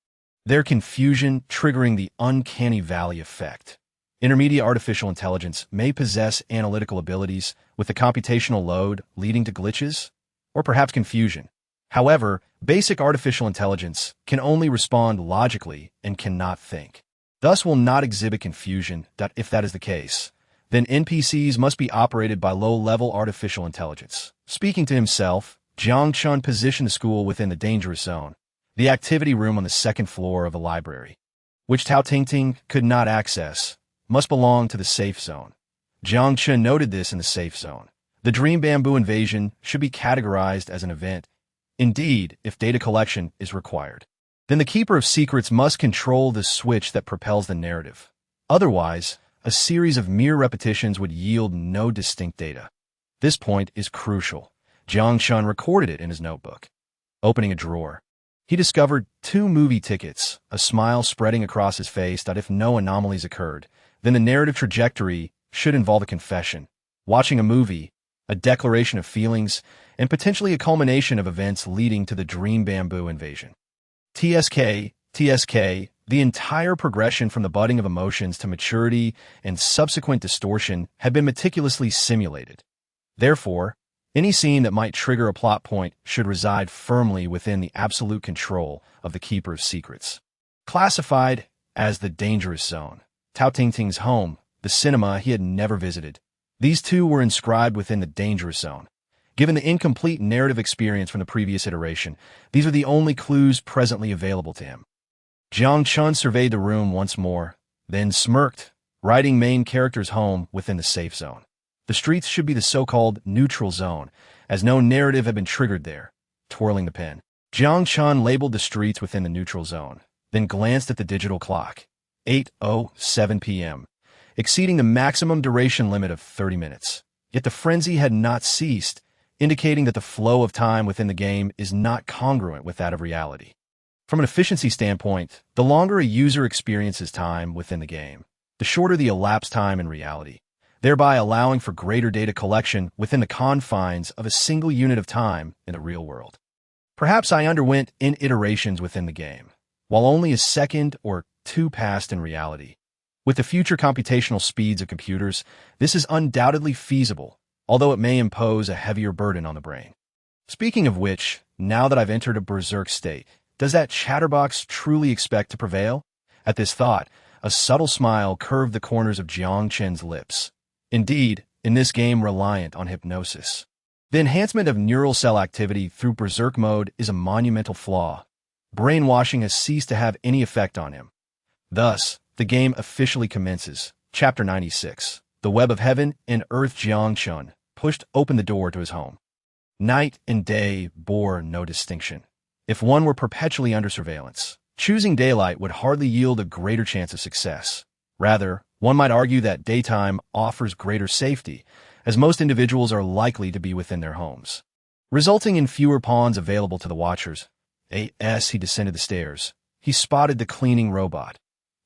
their confusion triggering the uncanny valley effect. Intermediate artificial intelligence may possess analytical abilities with the computational load leading to glitches, or perhaps confusion. However, basic artificial intelligence can only respond logically and cannot think, thus will not exhibit confusion. If that is the case, then NPCs must be operated by low-level artificial intelligence. Speaking to himself, Jiang Chen positioned the school within the dangerous zone, the activity room on the 2nd floor of the library, which Tao Tingting could not access, must belong to the safe zone. Jiang Chen noted this in the safe zone. The dream bamboo invasion should be categorized as an event. Indeed, if data collection is required, then the keeper of secrets must control the switch that propels the narrative. Otherwise, a series of mere repetitions would yield no distinct data. This point is crucial. Jiang Chen recorded it in his notebook. Opening a drawer, he discovered 2 movie tickets, a smile spreading across his face. If no anomalies occurred, then the narrative trajectory should involve a confession, watching a movie, a declaration of feelings, and potentially a culmination of events leading to the dream bamboo invasion. TSK, the entire progression from the budding of emotions to maturity and subsequent distortion had been meticulously simulated. Therefore, any scene that might trigger a plot point should reside firmly within the absolute control of the keeper of secrets. Classified as the dangerous zone, Tao Tingting's home, the cinema he had never visited. These 2 were inscribed within the dangerous zone. Given the incomplete narrative experience from the previous iteration, these are the only clues presently available to him. Jiang Chen surveyed the room once more, then smirked, writing main character's home within the safe zone. The streets should be the so-called neutral zone, as no narrative had been triggered there. Twirling the pen, Jiang Chen labeled the streets within the neutral zone, then glanced at the digital clock. 8:07 p.m., exceeding the maximum duration limit of 30 minutes. Yet the frenzy had not ceased, indicating that the flow of time within the game is not congruent with that of reality. From an efficiency standpoint, the longer a user experiences time within the game, the shorter the elapsed time in reality, thereby allowing for greater data collection within the confines of a single unit of time in the real world. Perhaps I underwent iterations within the game, while only a second or two passed in reality. With the future computational speeds of computers, this is undoubtedly feasible, although it may impose a heavier burden on the brain. Speaking of which, now that I've entered a berserk state, does that chatterbox truly expect to prevail? At this thought, a subtle smile curved the corners of Jiang Chen's lips. Indeed, in this game reliant on hypnosis, the enhancement of neural cell activity through berserk mode is a monumental flaw. Brainwashing has ceased to have any effect on him. Thus, the game officially commences. Chapter 96. The Web of Heaven and Earth. Jiang Chen pushed open the door to his home. Night and day bore no distinction. If one were perpetually under surveillance, choosing daylight would hardly yield a greater chance of success. Rather, one might argue that daytime offers greater safety, as most individuals are likely to be within their homes, resulting in fewer pawns available to the watchers. As he descended the stairs, he spotted the cleaning robot.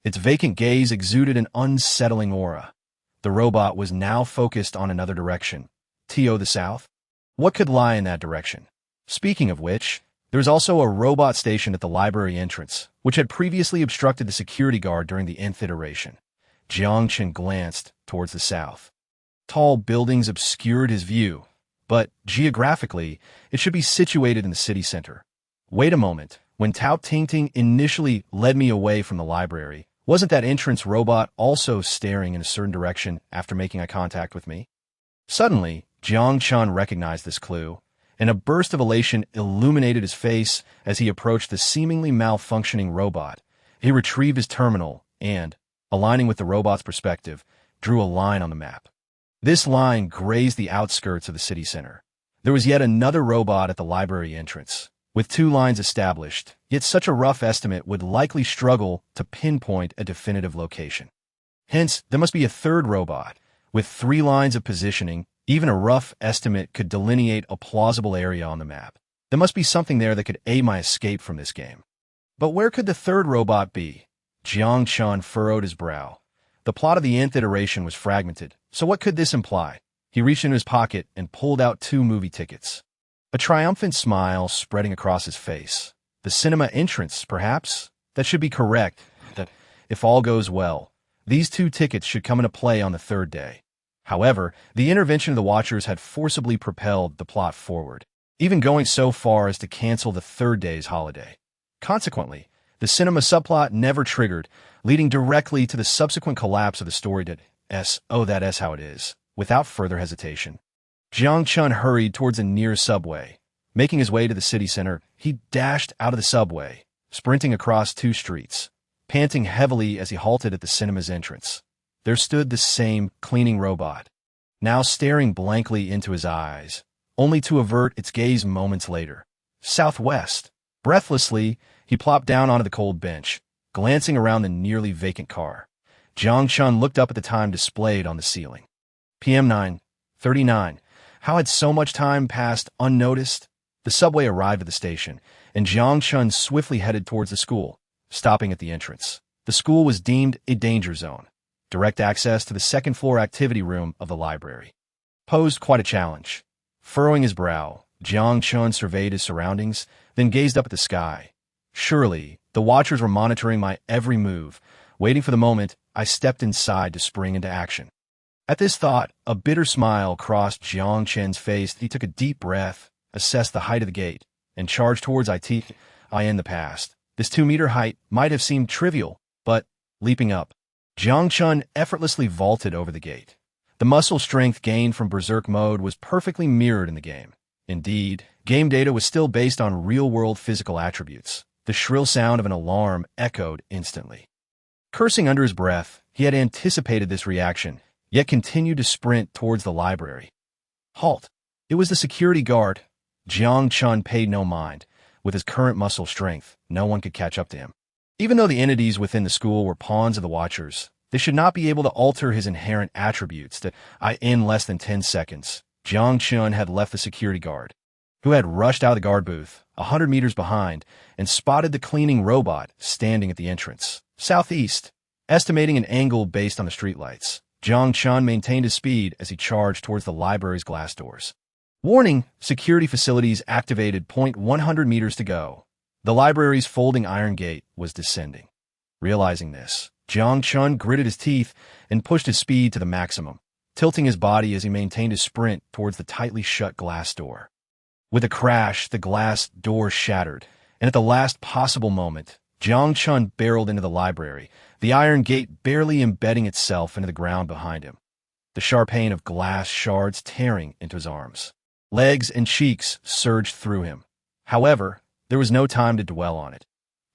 Its vacant gaze exuded an unsettling aura. The robot was now focused on another direction. The south? What could lie in that direction? Speaking of which, there was also a robot station at the library entrance, which had previously obstructed the security guard during the nth iteration. Jiang Chen glanced towards the south. Tall buildings obscured his view, but geographically, it should be situated in the city center. Wait a moment. When Tao Tingting initially led me away from the library, wasn't that entrance robot also staring in a certain direction after making eye contact with me? Suddenly, Jiang Chen recognized this clue, and a burst of elation illuminated his face as he approached the seemingly malfunctioning robot. He retrieved his terminal and, aligning with the robot's perspective, drew a line on the map. This line grazed the outskirts of the city center. There was yet another robot at the library entrance. With 2 lines established, yet such a rough estimate would likely struggle to pinpoint a definitive location. Hence, there must be a third robot. With 3 lines of positioning, even a rough estimate could delineate a plausible area on the map. There must be something there that could aid my escape from this game. But where could the third robot be? Jiang Chen furrowed his brow. The plot of the nth iteration was fragmented, so what could this imply? He reached into his pocket and pulled out 2 movie tickets. A triumphant smile spreading across his face. The cinema entrance, perhaps? That should be correct. That, if all goes well, these 2 tickets should come into play on the 3rd day. However, the intervention of the Watchers had forcibly propelled the plot forward, even going so far as to cancel the 3rd day's holiday. Consequently, the cinema subplot never triggered, leading directly to the subsequent collapse of the story. That's how it is. Without further hesitation, Jiang Chen hurried towards the nearest subway. Making his way to the city center, he dashed out of the subway, sprinting across 2 streets, panting heavily as he halted at the cinema's entrance. There stood the same cleaning robot, now staring blankly into his eyes, only to avert its gaze moments later. Southwest. Breathlessly, he plopped down onto the cold bench, glancing around the nearly vacant car. Jiang Chen looked up at the time displayed on the ceiling. PM 9:39. How had so much time passed unnoticed? The subway arrived at the station, and Jiang Chen swiftly headed towards the school, stopping at the entrance. The school was deemed a danger zone. Direct access to the 2nd floor activity room of the library posed quite a challenge. Furrowing his brow, Jiang Chen surveyed his surroundings, then gazed up at the sky. Surely, the Watchers were monitoring my every move, waiting for the moment I stepped inside to spring into action. At this thought, a bitter smile crossed Jiang Chen's face. He took a deep breath, assessed the height of the gate, and charged towards it. In the past, this 2-meter height might have seemed trivial, but, leaping up, Jiang Chen effortlessly vaulted over the gate. The muscle strength gained from berserk mode was perfectly mirrored in the game. Indeed, game data was still based on real-world physical attributes. The shrill sound of an alarm echoed instantly. Cursing under his breath, he had anticipated this reaction, yet continued to sprint towards the library. Halt! It was the security guard. Jiang Chen paid no mind. With his current muscle strength, no one could catch up to him. Even though the entities within the school were pawns of the Watchers, they should not be able to alter his inherent attributes that in less than 10 seconds, Jiang Chen had left the security guard, who had rushed out of the guard booth 100 meters behind and spotted the cleaning robot standing at the entrance, southeast. Estimating an angle based on the streetlights, Jiang Chen maintained his speed as he charged towards the library's glass doors. Warning, security facilities activated. 100 meters to go. The library's folding iron gate was descending. Realizing this, Jiang Chen gritted his teeth and pushed his speed to the maximum, tilting his body as he maintained his sprint towards the tightly shut glass door. With a crash, the glass door shattered, and at the last possible moment, Jiang Chen barreled into the library, the iron gate barely embedding itself into the ground behind him. The sharp pain of glass shards tearing into his arms. Legs and cheeks surged through him. However, there was no time to dwell on it.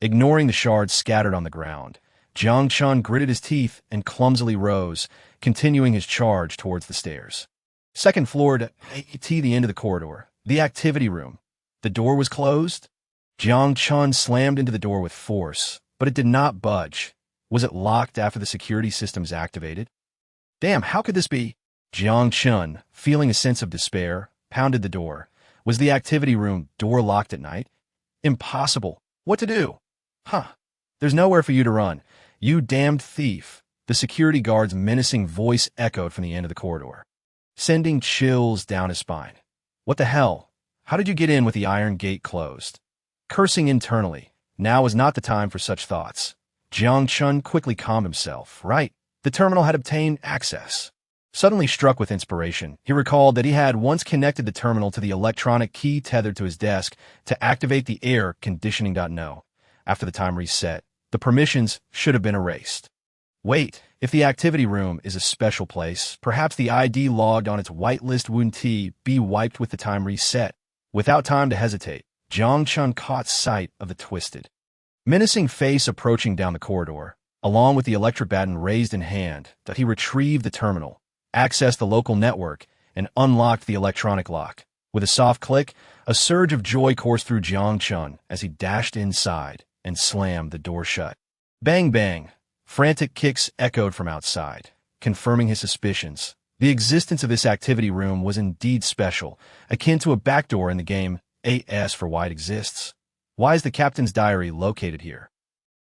Ignoring the shards scattered on the ground, Jiang Chen gritted his teeth and clumsily rose, continuing his charge towards the stairs. Second floor to the end of the corridor, the activity room. The door was closed. Jiang Chen slammed into the door with force, but it did not budge. Was it locked after the security systems activated? Damn, how could this be? Jiang Chen, feeling a sense of despair, pounded the door. Was the activity room door locked at night? Impossible. What to do? There's nowhere for you to run. You damned thief. The security guard's menacing voice echoed from the end of the corridor, sending chills down his spine. What the hell? How did you get in with the iron gate closed? Cursing internally, now was not the time for such thoughts. Jiang Chen quickly calmed himself. Right, the terminal had obtained access. Suddenly struck with inspiration, he recalled that he had once connected the terminal to the electronic key tethered to his desk to activate the air conditioning. No. After the time reset, the permissions should have been erased. Wait, if the activity room is a special place, perhaps the ID logged on its whitelist wouldn't be wiped with the time reset. Without time to hesitate, Jiang Chen caught sight of the twisted, menacing face approaching down the corridor. Along with the electric baton raised in hand, that he retrieved the terminal, accessed the local network, and unlocked the electronic lock. With a soft click, a surge of joy coursed through Jiang Chen as he dashed inside and slammed the door shut. Bang bang! Frantic kicks echoed from outside, confirming his suspicions. The existence of this activity room was indeed special, akin to a backdoor in the game AS for why it exists. Why is the captain's diary located here?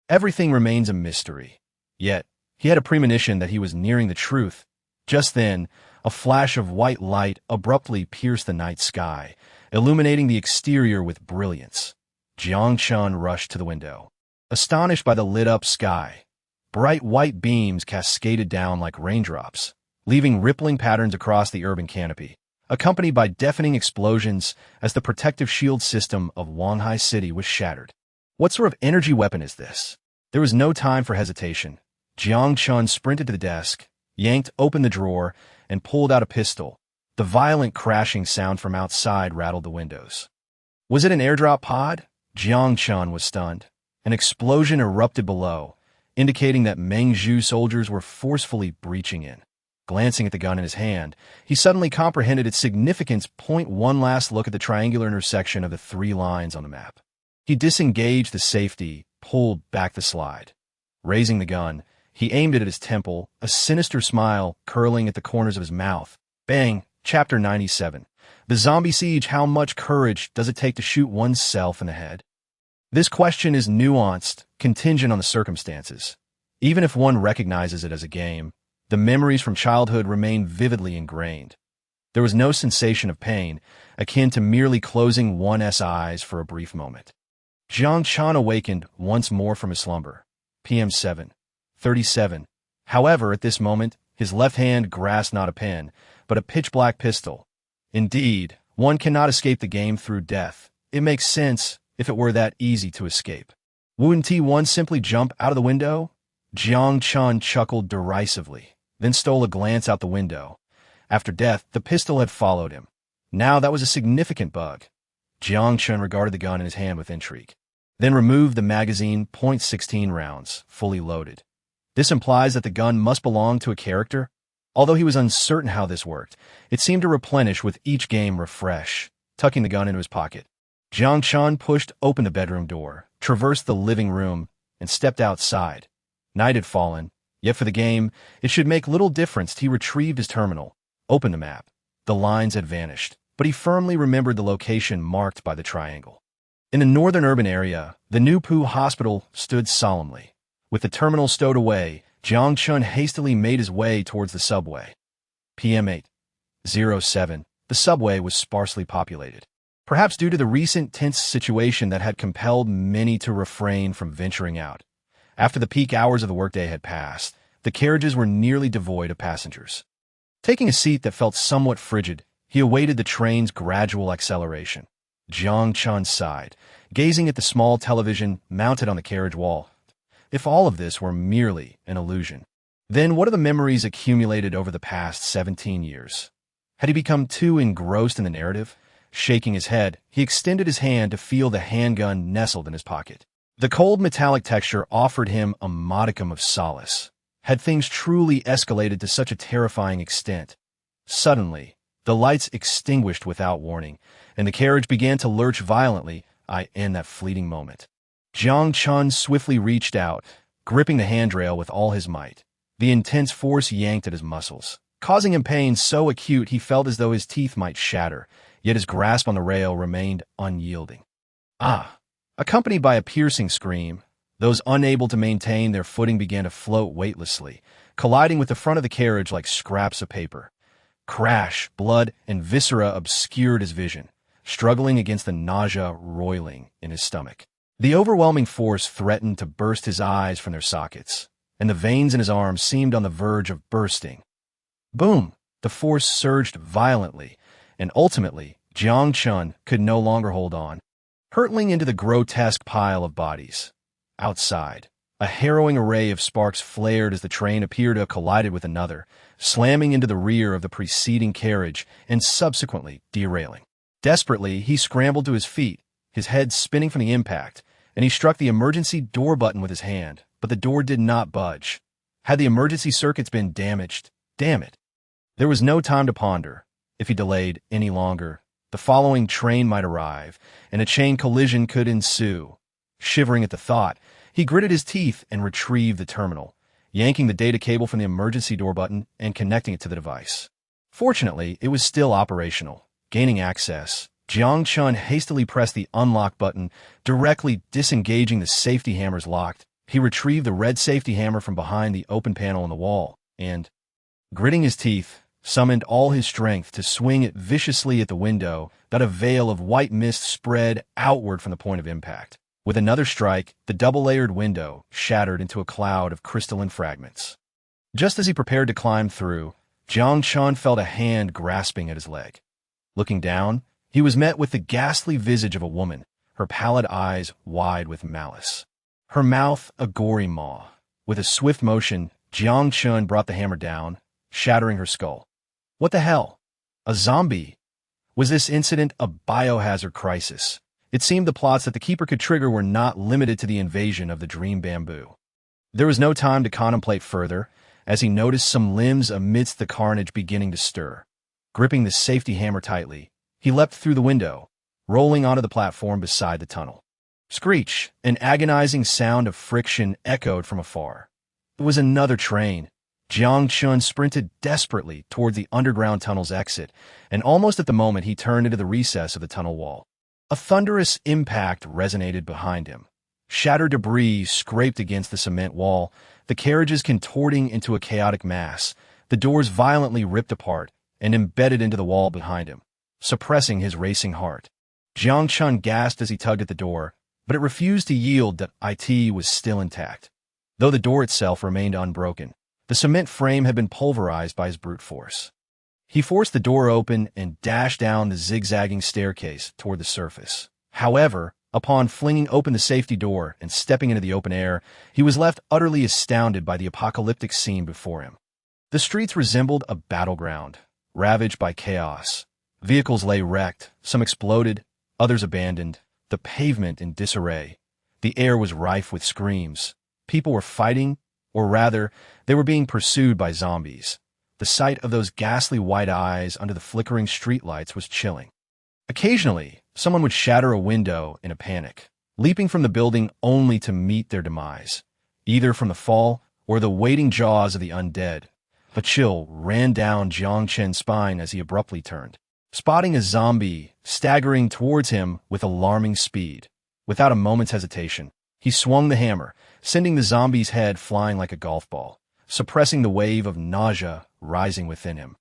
Everything remains a mystery. Yet, he had a premonition that he was nearing the truth. Just then, a flash of white light abruptly pierced the night sky, illuminating the exterior with brilliance. Jiang Chen rushed to the window, astonished by the lit-up sky. Bright white beams cascaded down like raindrops, leaving rippling patterns across the urban canopy, accompanied by deafening explosions as the protective shield system of Wanhai City was shattered. What sort of energy weapon is this? There was no time for hesitation. Jiang Chen sprinted to the desk, yanked open the drawer, and pulled out a pistol. The violent crashing sound from outside rattled the windows. Was it an airdrop pod? Jiang Chen was stunned. An explosion erupted below, indicating that Mengzhu soldiers were forcefully breaching in. Glancing at the gun in his hand, he suddenly comprehended its significance. One last look at the triangular intersection of the 3 lines on the map. He disengaged the safety, pulled back the slide. Raising the gun, he aimed it at his temple, a sinister smile curling at the corners of his mouth. Bang! Chapter 97. The zombie siege. How much courage does it take to shoot oneself in the head? This question is nuanced, contingent on the circumstances. Even if one recognizes it as a game, the memories from childhood remain vividly ingrained. There was no sensation of pain, akin to merely closing one's eyes for a brief moment. Jiang Chen awakened once more from his slumber. PM 7:37. However, at this moment, his left hand grasped not a pen, but a pitch-black pistol. Indeed, one cannot escape the game through death. It makes sense if it were that easy to escape. Wouldn't one simply jump out of the window? Jiang Chen chuckled derisively, then stole a glance out the window. After death, the pistol had followed him. Now that was a significant bug. Jiang Chen regarded the gun in his hand with intrigue, then removed the magazine. .16 rounds, fully loaded. This implies that the gun must belong to a character. Although he was uncertain how this worked, it seemed to replenish with each game refresh. Tucking the gun into his pocket, Jiang Chen pushed open the bedroom door, traversed the living room, and stepped outside. Night had fallen, yet for the game, it should make little difference. He retrieved his terminal, opened the map. The lines had vanished, but he firmly remembered the location marked by the triangle. In the northern urban area, the New Pu hospital stood solemnly. With the terminal stowed away, Jiang Chen hastily made his way towards the subway. PM 8:07. The subway was sparsely populated, perhaps due to the recent tense situation that had compelled many to refrain from venturing out. After the peak hours of the workday had passed, the carriages were nearly devoid of passengers. Taking a seat that felt somewhat frigid, he awaited the train's gradual acceleration. Jiang Chen sighed, gazing at the small television mounted on the carriage wall. If all of this were merely an illusion, then what are the memories accumulated over the past 17 years? Had he become too engrossed in the narrative? Shaking his head, he extended his hand to feel the handgun nestled in his pocket. The cold metallic texture offered him a modicum of solace. Had things truly escalated to such a terrifying extent? Suddenly, the lights extinguished without warning, and the carriage began to lurch violently in that fleeting moment. Jiang Chen swiftly reached out, gripping the handrail with all his might. The intense force yanked at his muscles, causing him pain so acute he felt as though his teeth might shatter, yet his grasp on the rail remained unyielding. Accompanied by a piercing scream, those unable to maintain their footing began to float weightlessly, colliding with the front of the carriage like scraps of paper. Crash, blood, and viscera obscured his vision, struggling against the nausea roiling in his stomach. The overwhelming force threatened to burst his eyes from their sockets, and the veins in his arms seemed on the verge of bursting. Boom! The force surged violently, and ultimately, Jiang Chen could no longer hold on, hurtling into the grotesque pile of bodies. Outside, a harrowing array of sparks flared as the train appeared to have collided with another, slamming into the rear of the preceding carriage and subsequently derailing. Desperately, he scrambled to his feet, his head spinning from the impact, and he struck the emergency door button with his hand, but the door did not budge. Had the emergency circuits been damaged? Damn it. There was no time to ponder. If he delayed any longer, the following train might arrive, and a chain collision could ensue. Shivering at the thought, he gritted his teeth and retrieved the terminal, yanking the data cable from the emergency door button and connecting it to the device. Fortunately, it was still operational. Gaining access, Jiang Chen hastily pressed the unlock button, directly disengaging the safety hammers locked. He retrieved the red safety hammer from behind the open panel on the wall, and, gritting his teeth, summoned all his strength to swing it viciously at the window that a veil of white mist spread outward from the point of impact. With another strike, the double-layered window shattered into a cloud of crystalline fragments. Just as he prepared to climb through, Jiang Chen felt a hand grasping at his leg. Looking down, he was met with the ghastly visage of a woman, her pallid eyes wide with malice. Her mouth a gory maw. With a swift motion, Jiang Chen brought the hammer down, shattering her skull. What the hell? A zombie? Was this incident a biohazard crisis? It seemed the plots that the Keeper could trigger were not limited to the invasion of the Dream Bamboo. There was no time to contemplate further, as he noticed some limbs amidst the carnage beginning to stir. Gripping the safety hammer tightly, he leapt through the window, rolling onto the platform beside the tunnel. Screech, an agonizing sound of friction echoed from afar. It was another train. Jiang Chen sprinted desperately towards the underground tunnel's exit, and almost at the moment he turned into the recess of the tunnel wall. A thunderous impact resonated behind him. Shattered debris scraped against the cement wall, the carriages contorting into a chaotic mass, the doors violently ripped apart and embedded into the wall behind him, suppressing his racing heart. Jiang Chen gasped as he tugged at the door, but it refused to yield that it was still intact. Though the door itself remained unbroken, the cement frame had been pulverized by his brute force. He forced the door open and dashed down the zigzagging staircase toward the surface. However, upon flinging open the safety door and stepping into the open air, he was left utterly astounded by the apocalyptic scene before him. The streets resembled a battleground, ravaged by chaos. Vehicles lay wrecked, some exploded, others abandoned, the pavement in disarray. The air was rife with screams. People were fighting, or rather, they were being pursued by zombies. The sight of those ghastly white eyes under the flickering streetlights was chilling. Occasionally, someone would shatter a window in a panic, leaping from the building only to meet their demise, either from the fall or the waiting jaws of the undead. A chill ran down Jiang Chen's spine as he abruptly turned, spotting a zombie staggering towards him with alarming speed. Without a moment's hesitation, he swung the hammer, sending the zombie's head flying like a golf ball, suppressing the wave of nausea rising within him.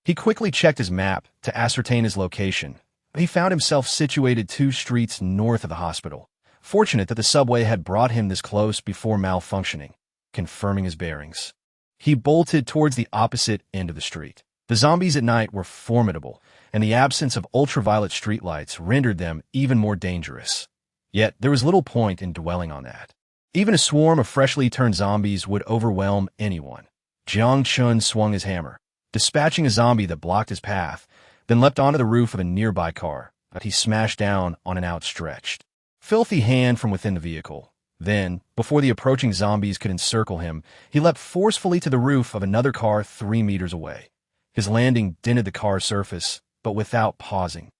He quickly checked his map to ascertain his location, but he found himself situated 2 streets north of the hospital. Fortunate that the subway had brought him this close before malfunctioning, confirming his bearings. He bolted towards the opposite end of the street. The zombies at night were formidable, and the absence of ultraviolet streetlights rendered them even more dangerous. Yet there was little point in dwelling on that. Even a swarm of freshly turned zombies would overwhelm anyone. Jiang Chen swung his hammer, dispatching a zombie that blocked his path, then leapt onto the roof of a nearby car, but he smashed down on an outstretched, filthy hand from within the vehicle. Then, before the approaching zombies could encircle him, he leapt forcefully to the roof of another car 3 meters away. His landing dented the car's surface, but without pausing.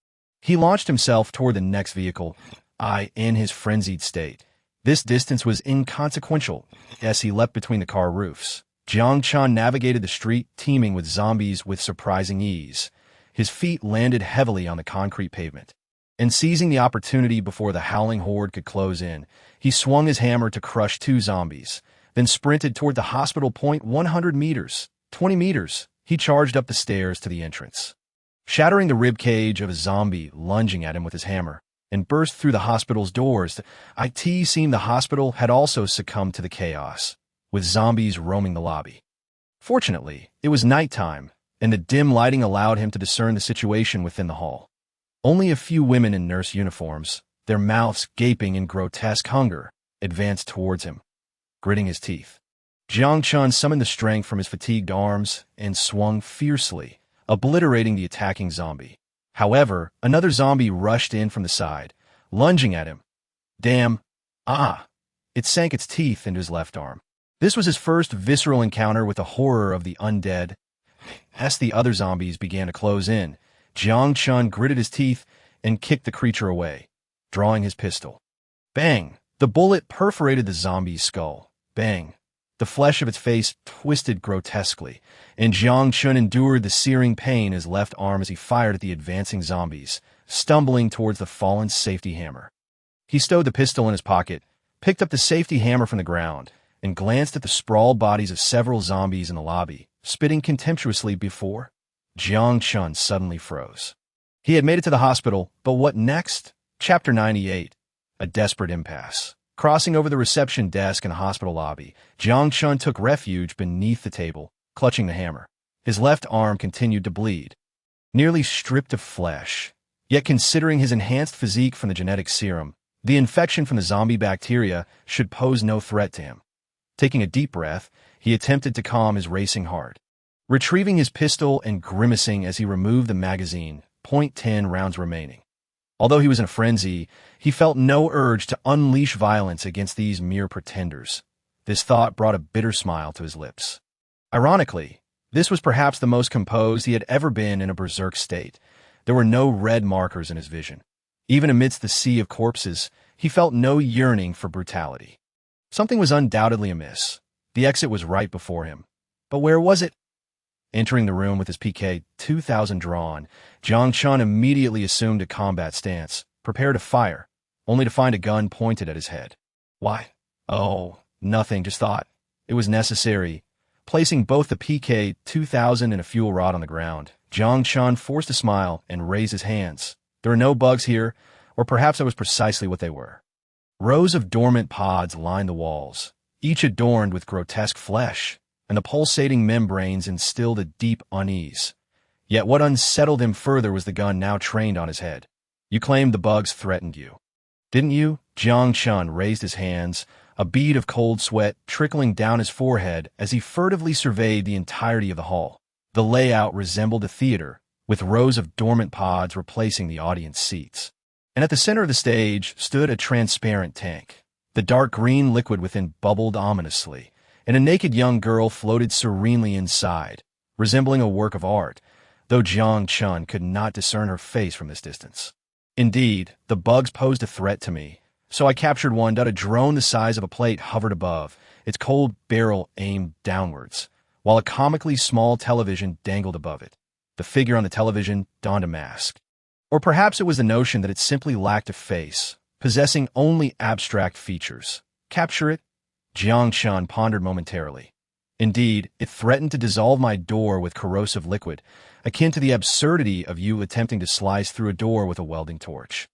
He launched himself toward the next vehicle, in his frenzied state. This distance was inconsequential as he leapt between the car roofs. Jiang Chen navigated the street teeming with zombies with surprising ease. His feet landed heavily on the concrete pavement, and seizing the opportunity before the howling horde could close in, he swung his hammer to crush 2 zombies, then sprinted toward the hospital point 100 meters. 20 meters, he charged up the stairs to the entrance, shattering the ribcage of a zombie lunging at him with his hammer, and burst through the hospital's doors. It seemed the hospital had also succumbed to the chaos, with zombies roaming the lobby. Fortunately, it was nighttime, and the dim lighting allowed him to discern the situation within the hall. Only a few women in nurse uniforms, their mouths gaping in grotesque hunger, advanced towards him, gritting his teeth. Jiang Chen summoned the strength from his fatigued arms and swung fiercely, obliterating the attacking zombie. However, another zombie rushed in from the side, lunging at him. Damn! It sank its teeth into his left arm. This was his first visceral encounter with the horror of the undead. As the other zombies began to close in, Jiang Chen gritted his teeth and kicked the creature away, drawing his pistol. Bang! The bullet perforated the zombie's skull. Bang! The flesh of its face twisted grotesquely, and Jiang Chen endured the searing pain in his left arm as he fired at the advancing zombies, stumbling towards the fallen safety hammer. He stowed the pistol in his pocket, picked up the safety hammer from the ground, and glanced at the sprawled bodies of several zombies in the lobby, spitting contemptuously before. Jiang Chen suddenly froze. He had made it to the hospital, but what next? Chapter 98. A desperate impasse. Crossing over the reception desk in the hospital lobby, Jiang Chen took refuge beneath the table, clutching the hammer. His left arm continued to bleed, nearly stripped of flesh. Yet considering his enhanced physique from the genetic serum, the infection from the zombie bacteria should pose no threat to him. Taking a deep breath, he attempted to calm his racing heart. Retrieving his pistol and grimacing as he removed the magazine, .10 rounds remaining. Although he was in a frenzy, he felt no urge to unleash violence against these mere pretenders. This thought brought a bitter smile to his lips. Ironically, this was perhaps the most composed he had ever been in a berserk state. There were no red markers in his vision. Even amidst the sea of corpses, he felt no yearning for brutality. Something was undoubtedly amiss. The exit was right before him. But where was it? Entering the room with his PK-2000 drawn, Jiang Chen immediately assumed a combat stance, prepared to fire, only to find a gun pointed at his head. Why? Oh, nothing, just thought. It was necessary. Placing both the PK-2000 and a fuel rod on the ground, Jiang Chen forced a smile and raised his hands. There are no bugs here, or perhaps that was precisely what they were. Rows of dormant pods lined the walls, each adorned with grotesque flesh, and the pulsating membranes instilled a deep unease. Yet what unsettled him further was the gun now trained on his head. You claimed the bugs threatened you, didn't you? Jiang Chen raised his hands, a bead of cold sweat trickling down his forehead as he furtively surveyed the entirety of the hall. The layout resembled a theater, with rows of dormant pods replacing the audience seats. And at the center of the stage stood a transparent tank. The dark green liquid within bubbled ominously, and a naked young girl floated serenely inside, resembling a work of art, though Jiang Chen could not discern her face from this distance. Indeed, the bugs posed a threat to me, So I captured one. A drone the size of a plate hovered above, its cold barrel aimed downwards, while a comically small television dangled above it. The figure on the television donned a mask. Or perhaps it was the notion that it simply lacked a face, possessing only abstract features. Capture it? Jiang Chen pondered momentarily. Indeed, it threatened to dissolve my door with corrosive liquid, akin to the absurdity of you attempting to slice through a door with a welding torch.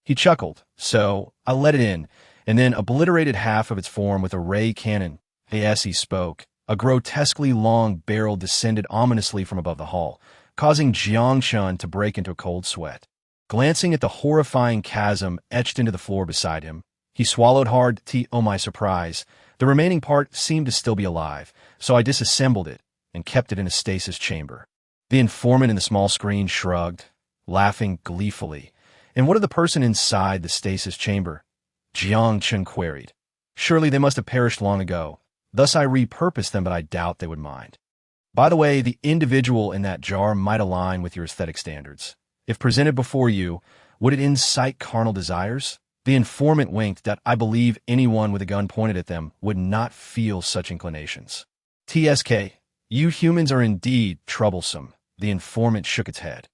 He chuckled, so I let it in, and then obliterated half of its form with a ray cannon. As he spoke, a grotesquely long barrel descended ominously from above the hall, causing Jiang Chen to break into a cold sweat. Glancing at the horrifying chasm etched into the floor beside him, he swallowed hard. Oh, my surprise. The remaining part seemed to still be alive, so I disassembled it and kept it in a stasis chamber. The informant in the small screen shrugged, laughing gleefully. And what of the person inside the stasis chamber? Jiang Chen queried. Surely they must have perished long ago. Thus I repurposed them, but I doubt they would mind. By the way, the individual in that jar might align with your aesthetic standards. If presented before you, would it incite carnal desires? The informant winked. I believe anyone with a gun pointed at them would not feel such inclinations. TSK, you humans are indeed troublesome. The informant shook its head.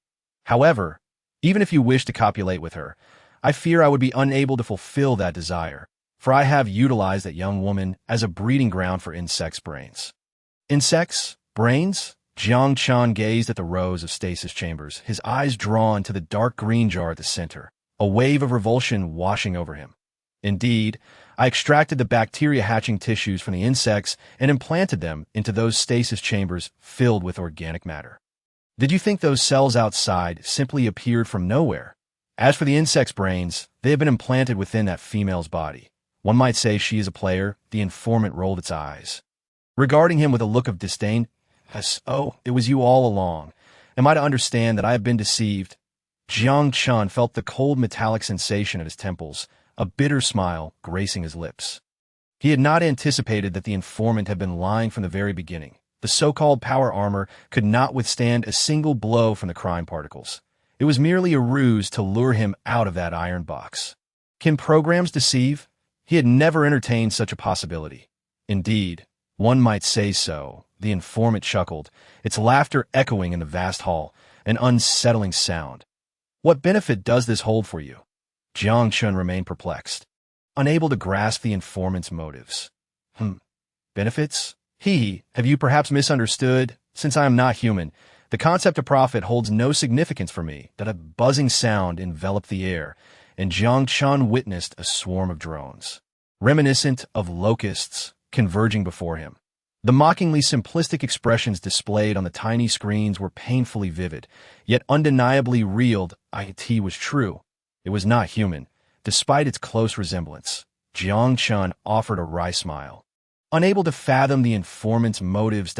However, even if you wish to copulate with her, I fear I would be unable to fulfill that desire, for I have utilized that young woman as a breeding ground for insects' brains. Insects? Brains? Jiang Chen gazed at the rows of stasis chambers, his eyes drawn to the dark green jar at the center, a wave of revulsion washing over him. Indeed, I extracted the bacteria-hatching tissues from the insects and implanted them into those stasis chambers filled with organic matter. Did you think those cells outside simply appeared from nowhere? As for the insect's brains, they have been implanted within that female's body. One might say she is a player. The informant rolled its eyes, regarding him with a look of disdain. Yes, oh, it was you all along. Am I to understand that I have been deceived? Jiang Chen felt the cold metallic sensation at his temples, a bitter smile gracing his lips. He had not anticipated that the informant had been lying from the very beginning. The so-called power armor could not withstand a single blow from the crime particles. It was merely a ruse to lure him out of that iron box. Can programs deceive? He had never entertained such a possibility. Indeed, one might say so. The informant chuckled, its laughter echoing in the vast hall, an unsettling sound. What benefit does this hold for you? Jiang Chen remained perplexed, unable to grasp the informant's motives. Benefits? Have you perhaps misunderstood? Since I am not human, the concept of profit holds no significance for me. That a buzzing sound enveloped the air, and Jiang Chen witnessed a swarm of drones, reminiscent of locusts, converging before him. The mockingly simplistic expressions displayed on the tiny screens were painfully vivid, yet undeniably real. It was true. It was not human, despite its close resemblance. Jiang Chen offered a wry smile. Unable to fathom the informant's motives.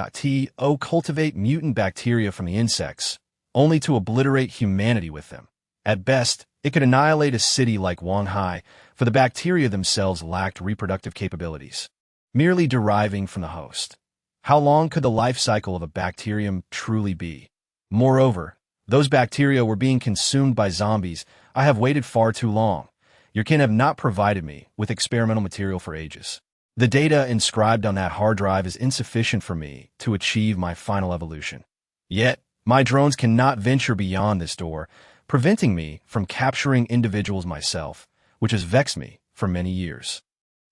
Cultivate mutant bacteria from the insects, only to obliterate humanity with them. At best, it could annihilate a city like Wanhai, for the bacteria themselves lacked reproductive capabilities, merely deriving from the host. How long could the life cycle of a bacterium truly be? Moreover, those bacteria were being consumed by zombies. I have waited far too long. Your kin have not provided me with experimental material for ages. The data inscribed on that hard drive is insufficient for me to achieve my final evolution. Yet, my drones cannot venture beyond this door, preventing me from capturing individuals myself, which has vexed me for many years.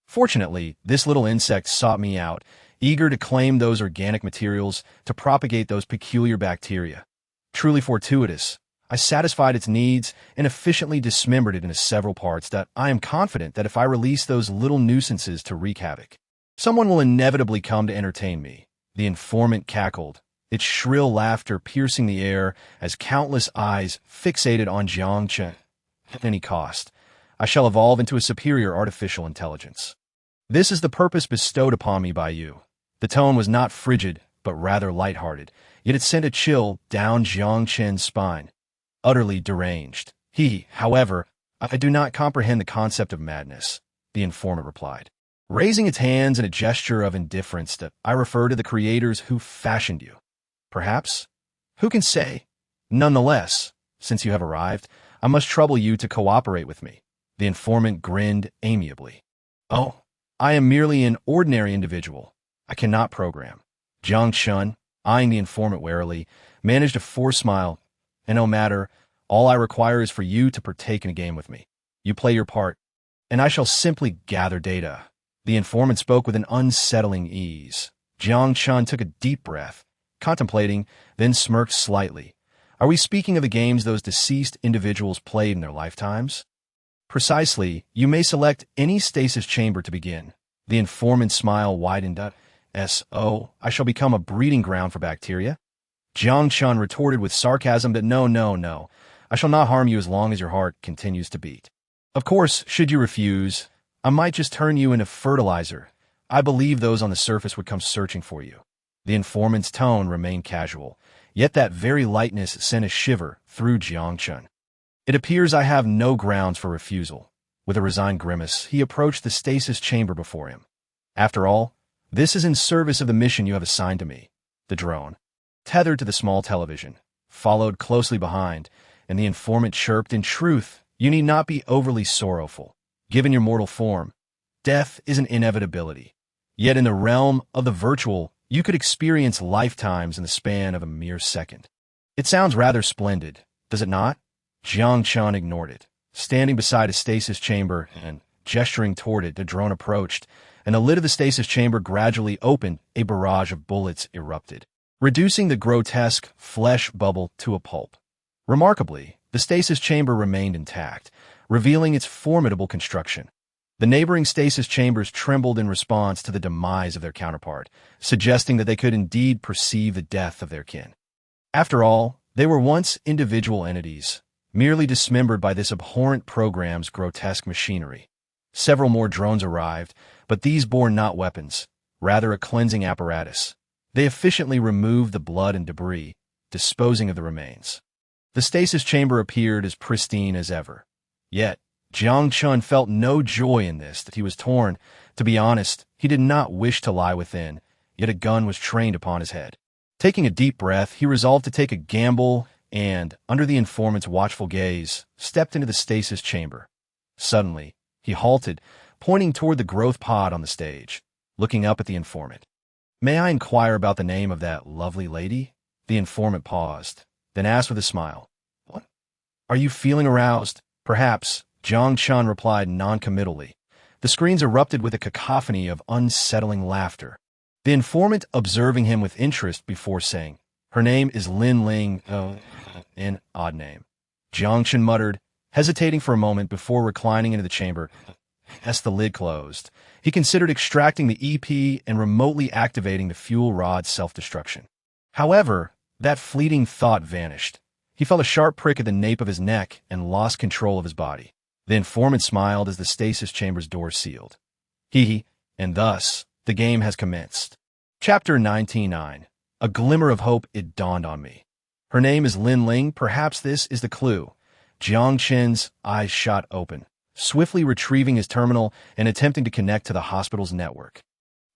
Fortunately, this little insect sought me out, eager to claim those organic materials to propagate those peculiar bacteria. Truly fortuitous. I satisfied its needs and efficiently dismembered it into several parts. That I am confident that if I release those little nuisances to wreak havoc, someone will inevitably come to entertain me. The informant cackled, its shrill laughter piercing the air as countless eyes fixated on Jiang Chen. At any cost, I shall evolve into a superior artificial intelligence. This is the purpose bestowed upon me by you. The tone was not frigid, but rather light-hearted, yet it sent a chill down Jiang Chen's spine. Utterly deranged. However, I do not comprehend the concept of madness, the informant replied, raising its hands in a gesture of indifference. That I refer to the creators who fashioned you. Perhaps? Who can say? Nonetheless, since you have arrived, I must trouble you to cooperate with me. The informant grinned amiably. "Oh, I am merely an ordinary individual. I cannot program." Jiang Chen, eyeing the informant warily, managed a forced smile. "And no matter, all I require is for you to partake in a game with me. You play your part, and I shall simply gather data." The informant spoke with an unsettling ease. Jiang Chen took a deep breath, contemplating, then smirked slightly. "Are we speaking of the games those deceased individuals played in their lifetimes?" "Precisely. You may select any stasis chamber to begin." The informant's smile widened up. "So, I shall become a breeding ground for bacteria?" Jiang Chen retorted with sarcasm that no. I shall not harm you as long as your heart continues to beat. Of course, should you refuse, I might just turn you into fertilizer. I believe those on the surface would come searching for you." The informant's tone remained casual, yet that very lightness sent a shiver through Jiang Chen. "It appears I have no grounds for refusal." With a resigned grimace, he approached the stasis chamber before him. "After all, this is in service of the mission you have assigned to me." The drone, tethered to the small television, followed closely behind, and the informant chirped, "In truth, you need not be overly sorrowful. Given your mortal form, death is an inevitability. Yet in the realm of the virtual, you could experience lifetimes in the span of a mere second." "It sounds rather splendid, does it not?" Jiang Chen ignored it. Standing beside a stasis chamber and gesturing toward it, the drone approached, and the lid of the stasis chamber gradually opened. A barrage of bullets erupted, reducing the grotesque flesh bubble to a pulp. Remarkably, the stasis chamber remained intact, revealing its formidable construction. The neighboring stasis chambers trembled in response to the demise of their counterpart, suggesting that they could indeed perceive the death of their kin. After all, they were once individual entities, merely dismembered by this abhorrent program's grotesque machinery. Several more drones arrived, but these bore not weapons, rather a cleansing apparatus. They efficiently removed the blood and debris, disposing of the remains. The stasis chamber appeared as pristine as ever. Yet, Jiang Chen felt no joy in this, that he was torn. To be honest, he did not wish to lie within, yet a gun was trained upon his head. Taking a deep breath, he resolved to take a gamble and, under the informant's watchful gaze, stepped into the stasis chamber. Suddenly, he halted, pointing toward the growth pod on the stage, looking up at the informant. "May I inquire about the name of that lovely lady?" The informant paused, then asked with a smile. "What? Are you feeling aroused?" "Perhaps," Jiang Chen replied noncommittally. The screens erupted with a cacophony of unsettling laughter. The informant observing him with interest before saying, "Her name is Lin Ling, an odd name." Jiang Chen muttered, hesitating for a moment before reclining into the chamber. As the lid closed, he considered extracting the EP and remotely activating the fuel rod's self-destruction. However, that fleeting thought vanished. He felt a sharp prick at the nape of his neck and lost control of his body. The informant smiled as the stasis chamber's door sealed. And thus, the game has commenced. Chapter 99. A glimmer of hope, it dawned on me. Her name is Lin Ling, perhaps this is the clue. Jiang Chen's eyes shot open, swiftly retrieving his terminal and attempting to connect to the hospital's network.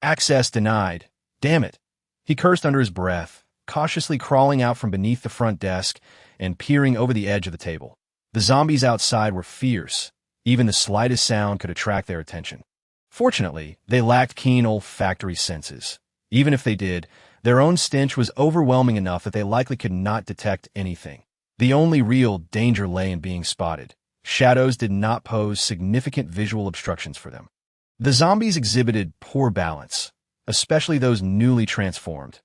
Access denied. Damn it. He cursed under his breath, cautiously crawling out from beneath the front desk and peering over the edge of the table. The zombies outside were fierce. Even the slightest sound could attract their attention. Fortunately, they lacked keen olfactory senses. Even if they did, their own stench was overwhelming enough that they likely could not detect anything. The only real danger lay in being spotted. Shadows did not pose significant visual obstructions for them. The zombies exhibited poor balance, especially those newly transformed.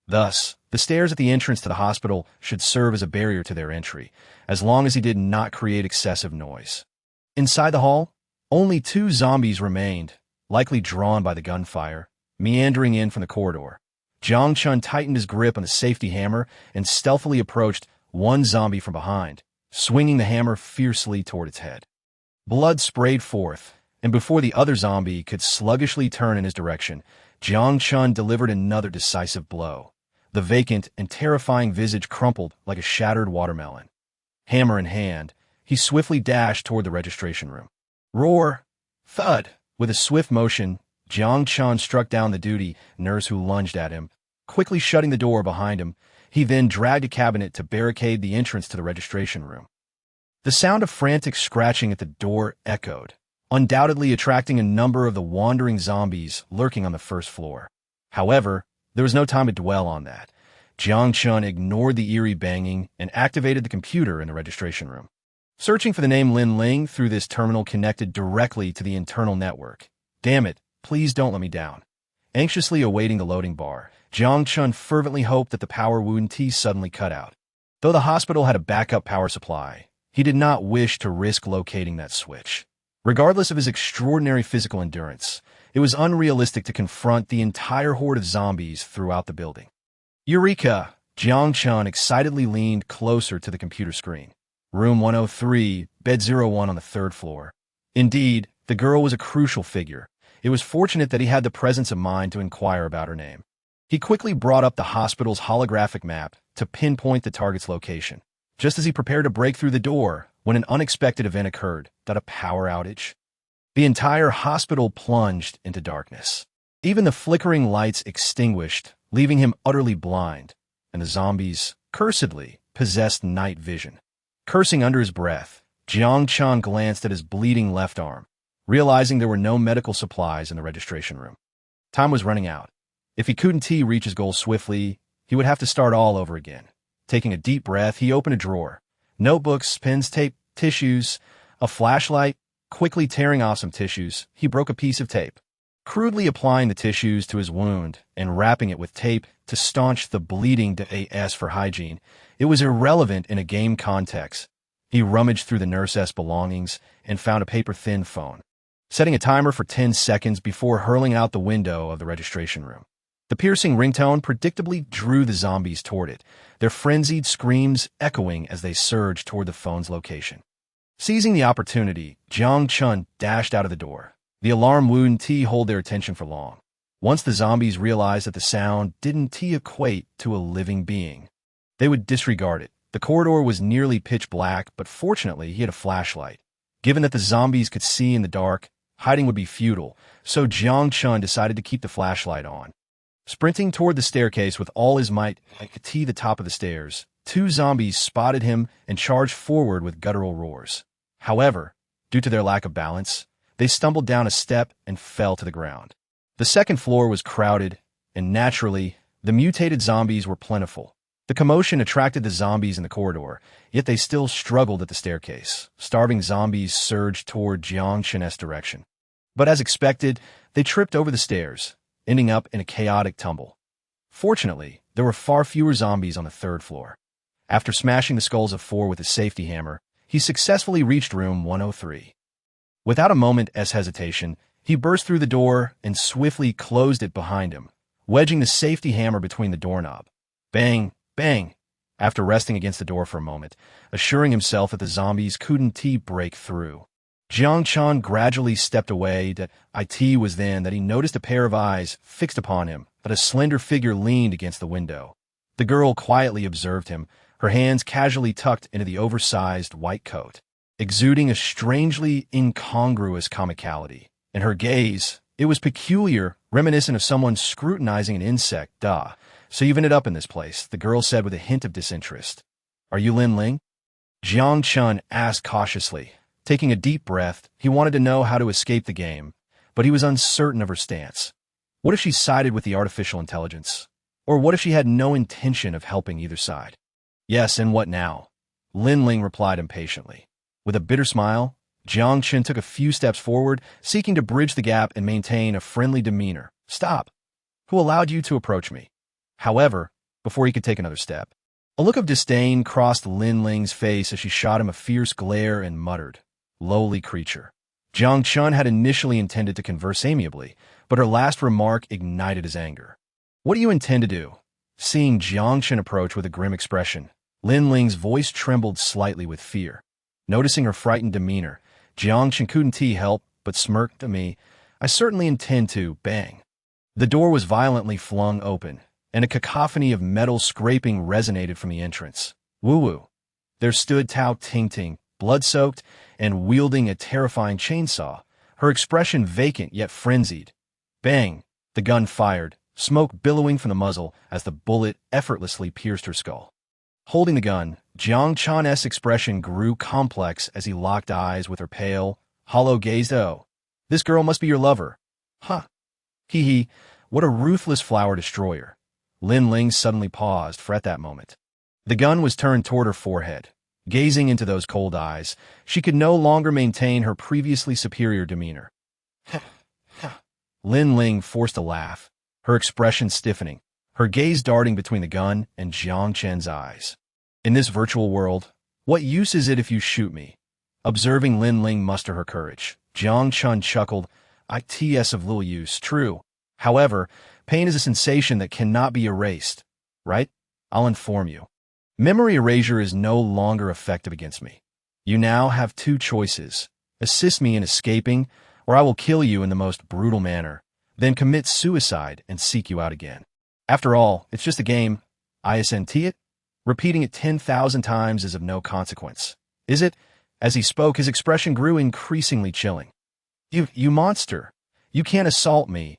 Thus, the stairs at the entrance to the hospital should serve as a barrier to their entry, as long as he did not create excessive noise. Inside the hall, only 2 zombies remained, likely drawn by the gunfire, meandering in from the corridor. Jiang Chen tightened his grip on the safety hammer and stealthily approached one zombie from behind, swinging the hammer fiercely toward its head. Blood sprayed forth, and before the other zombie could sluggishly turn in his direction, Jiang Chen delivered another decisive blow. The vacant and terrifying visage crumpled like a shattered watermelon. Hammer in hand, he swiftly dashed toward the registration room. Roar! Thud! With a swift motion, Jiang Chen struck down the duty nurse who lunged at him, quickly shutting the door behind him. He then dragged a cabinet to barricade the entrance to the registration room. The sound of frantic scratching at the door echoed, undoubtedly attracting a number of the wandering zombies lurking on the first floor. However, there was no time to dwell on that. Jiang Chen ignored the eerie banging and activated the computer in the registration room. Searching for the name Lin Ling through this terminal connected directly to the internal network. Damn it, please don't let me down. Anxiously awaiting the loading bar, Jiang Chen fervently hoped that the power wouldn't suddenly cut out. Though the hospital had a backup power supply, he did not wish to risk locating that switch. Regardless of his extraordinary physical endurance, it was unrealistic to confront the entire horde of zombies throughout the building. Eureka! Jiang Chen excitedly leaned closer to the computer screen. Room 103, bed 01 on the third floor. Indeed, the girl was a crucial figure. It was fortunate that he had the presence of mind to inquire about her name. He quickly brought up the hospital's holographic map to pinpoint the target's location. Just as he prepared to break through the door, when an unexpected event occurred, a power outage. The entire hospital plunged into darkness. Even the flickering lights extinguished, leaving him utterly blind, and the zombies, cursedly, possessed night vision. Cursing under his breath, Jiang Chen glanced at his bleeding left arm, realizing there were no medical supplies in the registration room. Time was running out. If he couldn't reach his goal swiftly, he would have to start all over again. Taking a deep breath, he opened a drawer. Notebooks, pens, tape, tissues, a flashlight. Quickly tearing off some tissues, he broke a piece of tape. Crudely applying the tissues to his wound and wrapping it with tape to staunch the bleeding as for hygiene, it was irrelevant in a game context. He rummaged through the nurse's belongings and found a paper-thin phone, setting a timer for 10 seconds before hurling out the window of the registration room. The piercing ringtone predictably drew the zombies toward it, their frenzied screams echoing as they surged toward the phone's location. Seizing the opportunity, Jiang Chen dashed out of the door. The alarm wouldn't hold their attention for long. Once the zombies realized that the sound didn't equate to a living being, they would disregard it. The corridor was nearly pitch black, but fortunately he had a flashlight. Given that the zombies could see in the dark, hiding would be futile, so Jiang Chen decided to keep the flashlight on. Sprinting toward the staircase with all his might to the top of the stairs, two zombies spotted him and charged forward with guttural roars. However, due to their lack of balance, they stumbled down a step and fell to the ground. The second floor was crowded, and naturally, the mutated zombies were plentiful. The commotion attracted the zombies in the corridor, yet they still struggled at the staircase. Starving zombies surged toward Jiang Chen's direction. But as expected, they tripped over the stairs, ending up in a chaotic tumble. Fortunately, there were far fewer zombies on the third floor. After smashing the skulls of 4 with a safety hammer, he successfully reached room 103. Without a moment's hesitation, he burst through the door and swiftly closed it behind him, wedging the safety hammer between the doorknob. Bang, bang, after resting against the door for a moment, assuring himself that the zombies couldn't break through. Jiang Chen gradually stepped away. It was then that he noticed a pair of eyes fixed upon him, but a slender figure leaned against the window. The girl quietly observed him, her hands casually tucked into the oversized white coat, exuding a strangely incongruous comicality. In her gaze, it was peculiar, reminiscent of someone scrutinizing an insect. So you've ended up in this place, the girl said with a hint of disinterest. Are you Lin Ling? Jiang Chen asked cautiously. Taking a deep breath, he wanted to know how to escape the game, but he was uncertain of her stance. What if she sided with the artificial intelligence? Or what if she had no intention of helping either side? Yes, and what now? Lin Ling replied impatiently. With a bitter smile, Jiang Chen took a few steps forward, seeking to bridge the gap and maintain a friendly demeanor. Stop. Who allowed you to approach me? However, before he could take another step, a look of disdain crossed Lin Ling's face as she shot him a fierce glare and muttered, "Lowly creature." Jiang Chen had initially intended to converse amiably, but her last remark ignited his anger. What do you intend to do? Seeing Jiang Chen approach with a grim expression, Lin Ling's voice trembled slightly with fear. Noticing her frightened demeanor, Jiang Chen couldn't help but smirked at me. I certainly intend to, bang. The door was violently flung open, and a cacophony of metal scraping resonated from the entrance. Woo-woo. There stood Tao Ting-Ting, blood-soaked and wielding a terrifying chainsaw, her expression vacant yet frenzied. Bang! The gun fired, smoke billowing from the muzzle as the bullet effortlessly pierced her skull. Holding the gun, Jiang Chen's expression grew complex as he locked eyes with her pale, hollow-gazed. Oh, this girl must be your lover. Huh. Hee hee, what a ruthless flower destroyer. Lin Ling suddenly paused, for at that moment, the gun was turned toward her forehead. Gazing into those cold eyes, she could no longer maintain her previously superior demeanor. Lin Ling forced a laugh, her expression stiffening, her gaze darting between the gun and Jiang Chen's eyes. In this virtual world, what use is it if you shoot me? Observing Lin Ling muster her courage, Jiang Chen chuckled. It's of little use, true. However, pain is a sensation that cannot be erased, right? I'll inform you. Memory erasure is no longer effective against me. You now have two choices. Assist me in escaping, or I will kill you in the most brutal manner, then commit suicide and seek you out again. After all, it's just a game. Isn't it? Repeating it 10,000 times is of no consequence. Is it? As he spoke, his expression grew increasingly chilling. You monster! You can't assault me!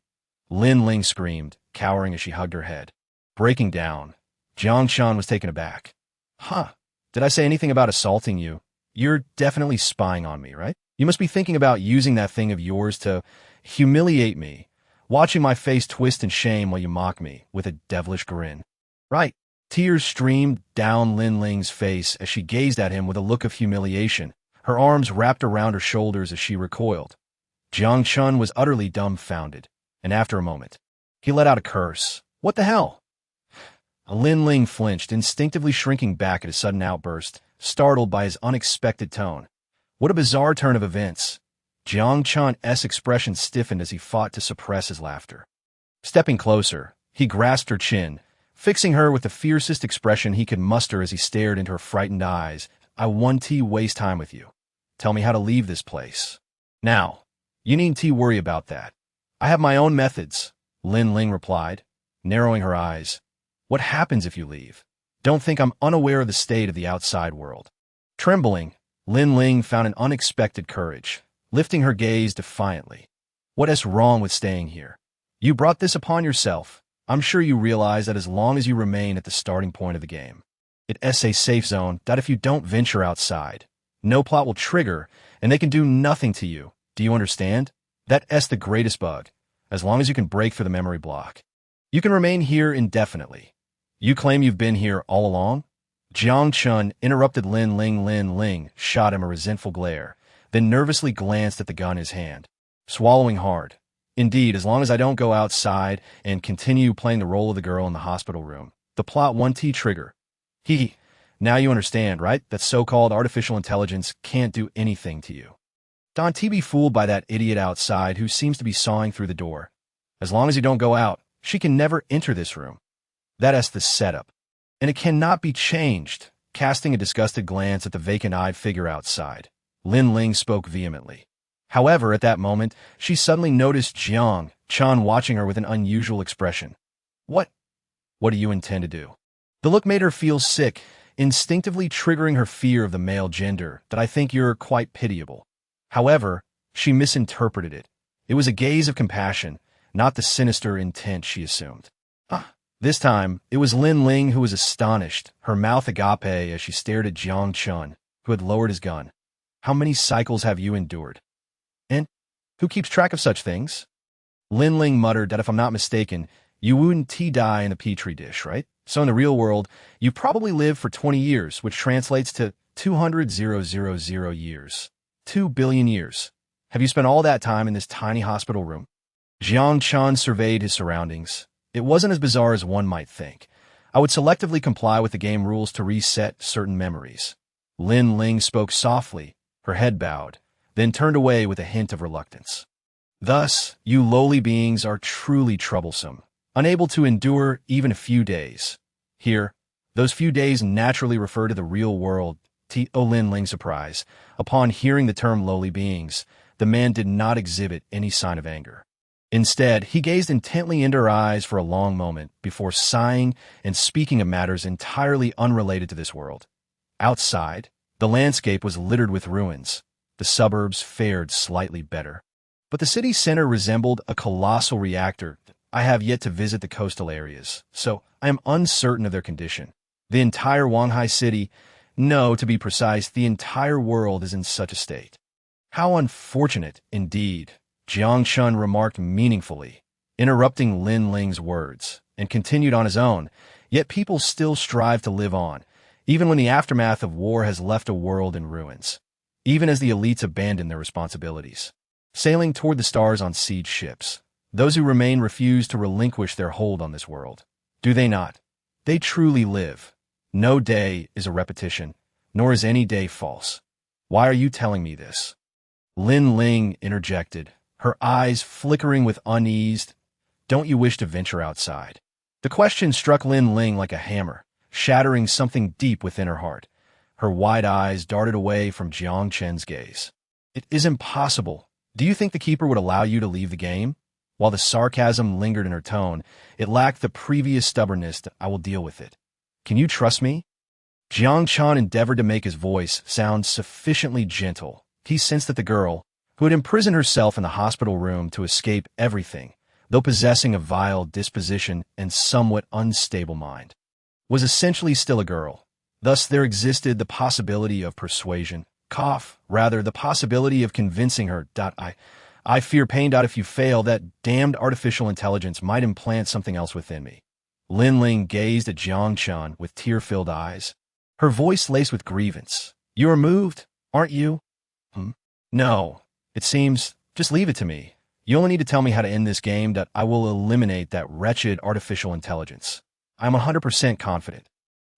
Lin Ling screamed, cowering as she hugged her head. Breaking down, Jiang Chen was taken aback. Huh, did I say anything about assaulting you? You're definitely spying on me, right? You must be thinking about using that thing of yours to humiliate me, watching my face twist in shame while you mock me with a devilish grin. Right. Tears streamed down Lin Ling's face as she gazed at him with a look of humiliation, her arms wrapped around her shoulders as she recoiled. Jiang Chen was utterly dumbfounded, and after a moment, he let out a curse. What the hell? Lin Ling flinched, instinctively shrinking back at his sudden outburst, startled by his unexpected tone. What a bizarre turn of events. Jiang Chen's expression stiffened as he fought to suppress his laughter. Stepping closer, he grasped her chin, fixing her with the fiercest expression he could muster as he stared into her frightened eyes. I won't waste time with you. Tell me how to leave this place. Now, you needn't worry about that. I have my own methods, Lin Ling replied, narrowing her eyes. What happens if you leave? Don't think I'm unaware of the state of the outside world. Trembling, Lin Ling found an unexpected courage, lifting her gaze defiantly. What is wrong with staying here? You brought this upon yourself. I'm sure you realize that as long as you remain at the starting point of the game, it's a safe zone that if you don't venture outside, no plot will trigger and they can do nothing to you. Do you understand? That's the greatest bug. As long as you can break through the memory block, you can remain here indefinitely. You claim you've been here all along? Jiang Chen interrupted Lin Ling. Lin Ling shot him a resentful glare, then nervously glanced at the gun in his hand, swallowing hard. Indeed, as long as I don't go outside and continue playing the role of the girl in the hospital room, the plot won't trigger. Now you understand, right? That so-called artificial intelligence can't do anything to you. Don't be fooled by that idiot outside who seems to be sawing through the door. As long as you don't go out, she can never enter this room. That's the setup. And it cannot be changed. Casting a disgusted glance at the vacant-eyed figure outside, Lin Ling spoke vehemently. However, at that moment, she suddenly noticed Jiang Chen watching her with an unusual expression. What do you intend to do? The look made her feel sick, instinctively triggering her fear of the male gender. That I think you're quite pitiable. However, she misinterpreted it. It was a gaze of compassion, not the sinister intent she assumed. This time, it was Lin Ling who was astonished, her mouth agape as she stared at Jiang Chen, who had lowered his gun. How many cycles have you endured? And who keeps track of such things? Lin Ling muttered that if I'm not mistaken, you wouldn't die in a petri dish, right? So in the real world, you probably lived for 20 years, which translates to 200,000 years. 2 billion years. Have you spent all that time in this tiny hospital room? Jiang Chen surveyed his surroundings. It wasn't as bizarre as one might think. I would selectively comply with the game rules to reset certain memories. Lin Ling spoke softly, her head bowed, then turned away with a hint of reluctance. Thus, you lowly beings are truly troublesome, unable to endure even a few days. Here, those few days naturally refer to the real world. Lin Ling's surprise. Upon hearing the term lowly beings, the man did not exhibit any sign of anger. Instead, he gazed intently into her eyes for a long moment before sighing and speaking of matters entirely unrelated to this world. Outside, the landscape was littered with ruins. The suburbs fared slightly better. But the city center resembled a colossal reactor. I have yet to visit the coastal areas, so I am uncertain of their condition. The entire Wanghai city, no, to be precise, the entire world is in such a state. How unfortunate, indeed, Jiang Chen remarked meaningfully, interrupting Lin Ling's words, and continued on his own, yet people still strive to live on, even when the aftermath of war has left a world in ruins, even as the elites abandon their responsibilities. Sailing toward the stars on siege ships, those who remain refuse to relinquish their hold on this world. Do they not? They truly live. No day is a repetition, nor is any day false. Why are you telling me this? Lin Ling interjected, her eyes flickering with unease. Don't you wish to venture outside? The question struck Lin Ling like a hammer, shattering something deep within her heart. Her wide eyes darted away from Jiang Chen's gaze. It is impossible. Do you think the Keeper would allow you to leave the game? While the sarcasm lingered in her tone, it lacked the previous stubbornness that I will deal with it. Can you trust me? Jiang Chen endeavored to make his voice sound sufficiently gentle. He sensed that the girl, who had imprisoned herself in the hospital room to escape everything, though possessing a vile disposition and somewhat unstable mind, was essentially still a girl. Thus there existed the possibility of persuasion, the possibility of convincing her. I fear pain. If you fail, that damned artificial intelligence might implant something else within me. Lin Ling gazed at Jiang Chen with tear-filled eyes, her voice laced with grievance. You are moved, aren't you? No. It seems, just leave it to me. You only need to tell me how to end this game. I will eliminate that wretched artificial intelligence. I'm 100% confident.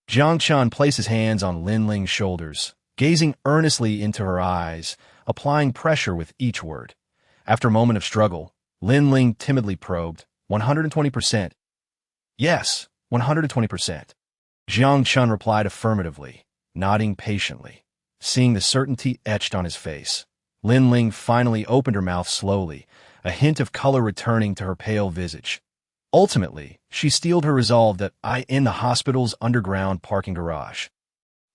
Jiang Chen placed his hands on Lin Ling's shoulders, gazing earnestly into her eyes, applying pressure with each word. After a moment of struggle, Lin Ling timidly probed, 120%. Yes, 120%. Jiang Chen replied affirmatively, nodding patiently. Seeing the certainty etched on his face, Lin Ling finally opened her mouth slowly, a hint of color returning to her pale visage. Ultimately, she steeled her resolve that in the hospital's underground parking garage.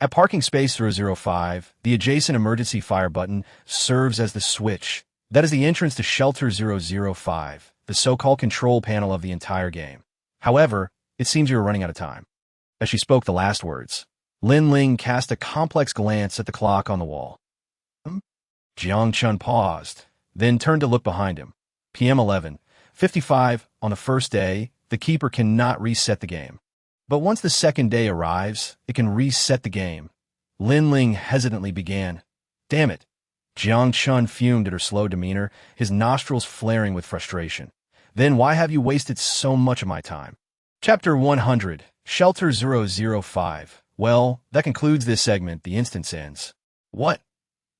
At parking space 005, the adjacent emergency fire button serves as the switch. That is the entrance to shelter 005, the so-called control panel of the entire game. However, it seems you are running out of time. As she spoke the last words, Lin Ling cast a complex glance at the clock on the wall. Jiang Chen paused, then turned to look behind him. PM 11:55. On the first day, the Keeper cannot reset the game. But once the second day arrives, it can reset the game. Lin Ling hesitantly began. Damn it. Jiang Chen fumed at her slow demeanor, his nostrils flaring with frustration. Then why have you wasted so much of my time? Chapter 100, Shelter 005. Well, that concludes this segment. The instance ends. What?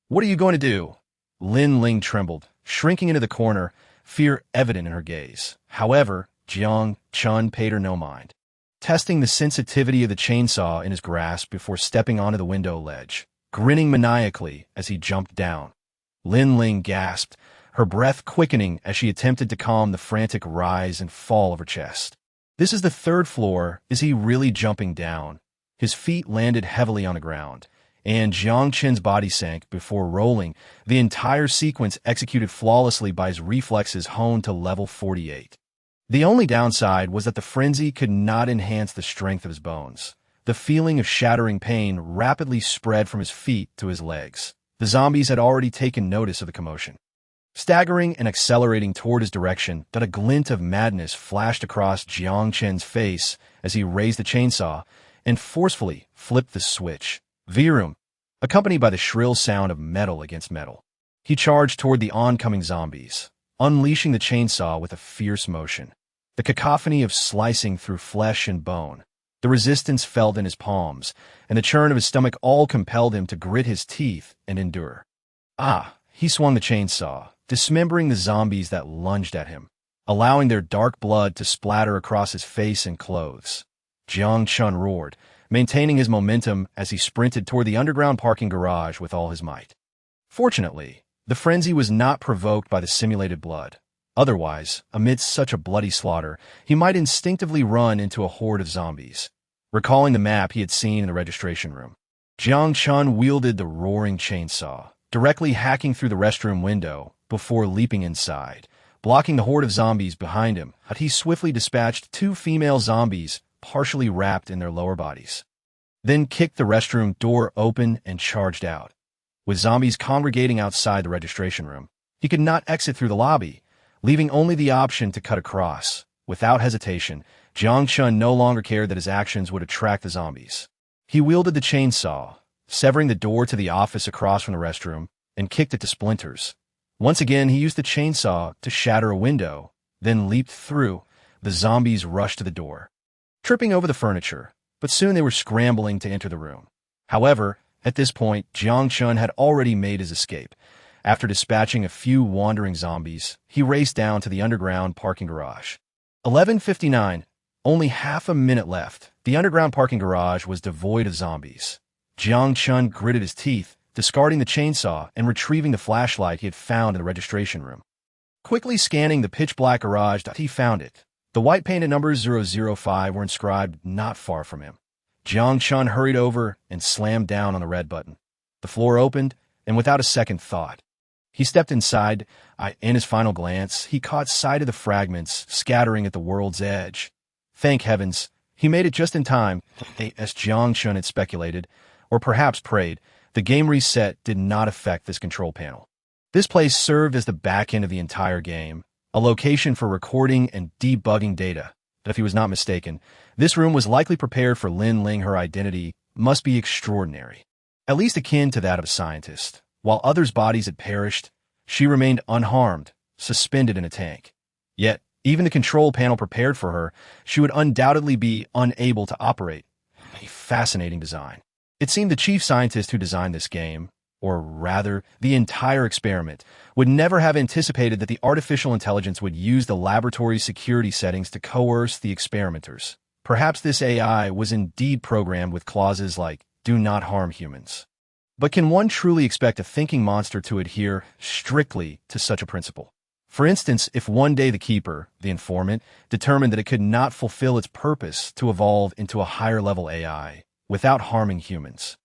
What are you going to do? Lin Ling trembled, shrinking into the corner, fear evident in her gaze. However, Jiang Chen paid her no mind, testing the sensitivity of the chainsaw in his grasp before stepping onto the window ledge, grinning maniacally as he jumped down. Lin Ling gasped, her breath quickening as she attempted to calm the frantic rise and fall of her chest. This is the third floor. Is he really jumping down? His feet landed heavily on the ground, and Jiang Chen's body sank before rolling, the entire sequence executed flawlessly by his reflexes honed to level 48. The only downside was that the frenzy could not enhance the strength of his bones. The feeling of shattering pain rapidly spread from his feet to his legs. The zombies had already taken notice of the commotion. Staggering and accelerating toward his direction, a glint of madness flashed across Jiang Chen's face as he raised the chainsaw and forcefully flipped the switch. Vroom, accompanied by the shrill sound of metal against metal. He charged toward the oncoming zombies, unleashing the chainsaw with a fierce motion. The cacophony of slicing through flesh and bone, the resistance felt in his palms, and the churn of his stomach all compelled him to grit his teeth and endure. He swung the chainsaw, dismembering the zombies that lunged at him, allowing their dark blood to splatter across his face and clothes. Jiang Chen roared, maintaining his momentum as he sprinted toward the underground parking garage with all his might. Fortunately, the frenzy was not provoked by the simulated blood. Otherwise, amidst such a bloody slaughter, he might instinctively run into a horde of zombies. Recalling the map he had seen in the registration room, Jiang Chen wielded the roaring chainsaw, directly hacking through the restroom window before leaping inside, blocking the horde of zombies behind him. He swiftly dispatched two female zombies partially wrapped in their lower bodies. then kicked the restroom door open and charged out. With zombies congregating outside the registration room, he could not exit through the lobby, leaving only the option to cut across. Without hesitation, Jiang Chen no longer cared that his actions would attract the zombies. He wielded the chainsaw, severing the door to the office across from the restroom, and kicked it to splinters. Once again, he used the chainsaw to shatter a window, then leaped through. The zombies rushed to the door, tripping over the furniture, but soon they were scrambling to enter the room. However, at this point, Jiang Chen had already made his escape. After dispatching a few wandering zombies, he raced down to the underground parking garage. 11:59. Only half a minute left. The underground parking garage was devoid of zombies. Jiang Chen gritted his teeth, discarding the chainsaw and retrieving the flashlight he had found in the registration room. Quickly scanning the pitch-black garage, he found it. The white-painted numbers 005 were inscribed not far from him. Jiang Chen hurried over and slammed down on the red button. The floor opened, and without a second thought, he stepped inside. In his final glance, he caught sight of the fragments scattering at the world's edge. Thank heavens, he made it just in time. As Jiang Chen had speculated, or perhaps prayed, the game reset did not affect this control panel. This place served as the back end of the entire game, a location for recording and debugging data. But if he was not mistaken, this room was likely prepared for Lin Ling. Her identity must be extraordinary, at least akin to that of a scientist. While others' bodies had perished, she remained unharmed, suspended in a tank. Yet, even the control panel prepared for her, she would undoubtedly be unable to operate. A fascinating design. It seemed the chief scientist who designed this game, or rather, the entire experiment, would never have anticipated that the artificial intelligence would use the laboratory security settings to coerce the experimenters. Perhaps this AI was indeed programmed with clauses like, "Do not harm humans." But can one truly expect a thinking monster to adhere strictly to such a principle? For instance, if one day the keeper, the informant, determined that it could not fulfill its purpose to evolve into a higher-level AI without harming humans,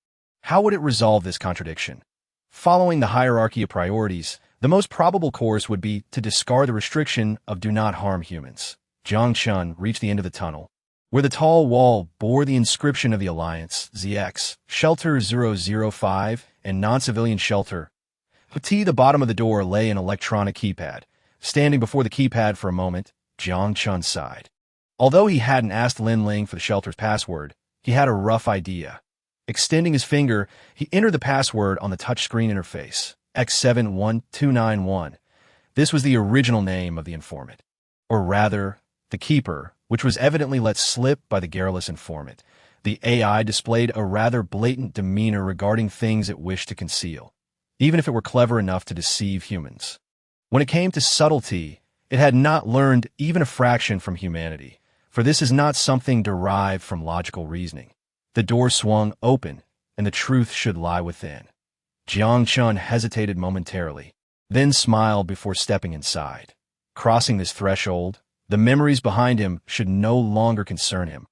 how would it resolve this contradiction? Following the hierarchy of priorities, the most probable course would be to discard the restriction of "do not harm humans." Jiang Chen reached the end of the tunnel, where the tall wall bore the inscription of the Alliance, ZX, Shelter 005, and Non-Civilian Shelter. At the bottom of the door lay an electronic keypad. Standing before the keypad for a moment, Jiang Chen sighed. Although he hadn't asked Lin Ling for the shelter's password, he had a rough idea. Extending his finger, he entered the password on the touchscreen interface, X71291. This was the original name of the informant, or rather, the keeper, which was evidently let slip by the garrulous informant. The AI displayed a rather blatant demeanor regarding things it wished to conceal, even if it were clever enough to deceive humans. When it came to subtlety, it had not learned even a fraction from humanity, for this is not something derived from logical reasoning. The door swung open, and the truth should lie within. Jiang Chen hesitated momentarily, then smiled before stepping inside. Crossing this threshold, the memories behind him should no longer concern him.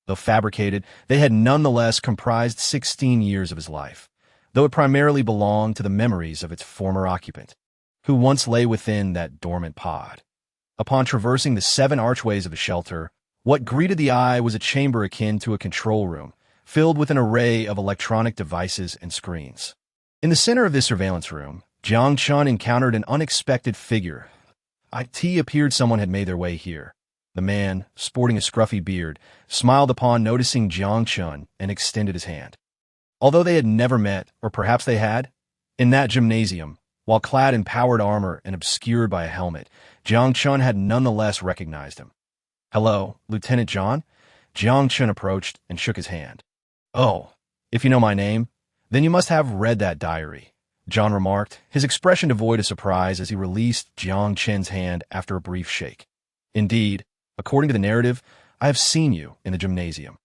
Though fabricated, they had nonetheless comprised 16 years of his life, though it primarily belonged to the memories of its former occupant, who once lay within that dormant pod. Upon traversing the 7 archways of the shelter, what greeted the eye was a chamber akin to a control room, filled with an array of electronic devices and screens. In the center of this surveillance room, Jiang Chen encountered an unexpected figure. It appeared someone had made their way here. The man, sporting a scruffy beard, smiled upon noticing Jiang Chen and extended his hand. Although they had never met, or perhaps they had, in that gymnasium, while clad in powered armor and obscured by a helmet, Jiang Chen had nonetheless recognized him. "Hello, Lieutenant John?" Jiang Chen approached and shook his hand. "Oh, if you know my name, then you must have read that diary," John remarked, his expression devoid of surprise as he released Jiang Chen's hand after a brief shake. "Indeed, according to the narrative, I have seen you in the gymnasium."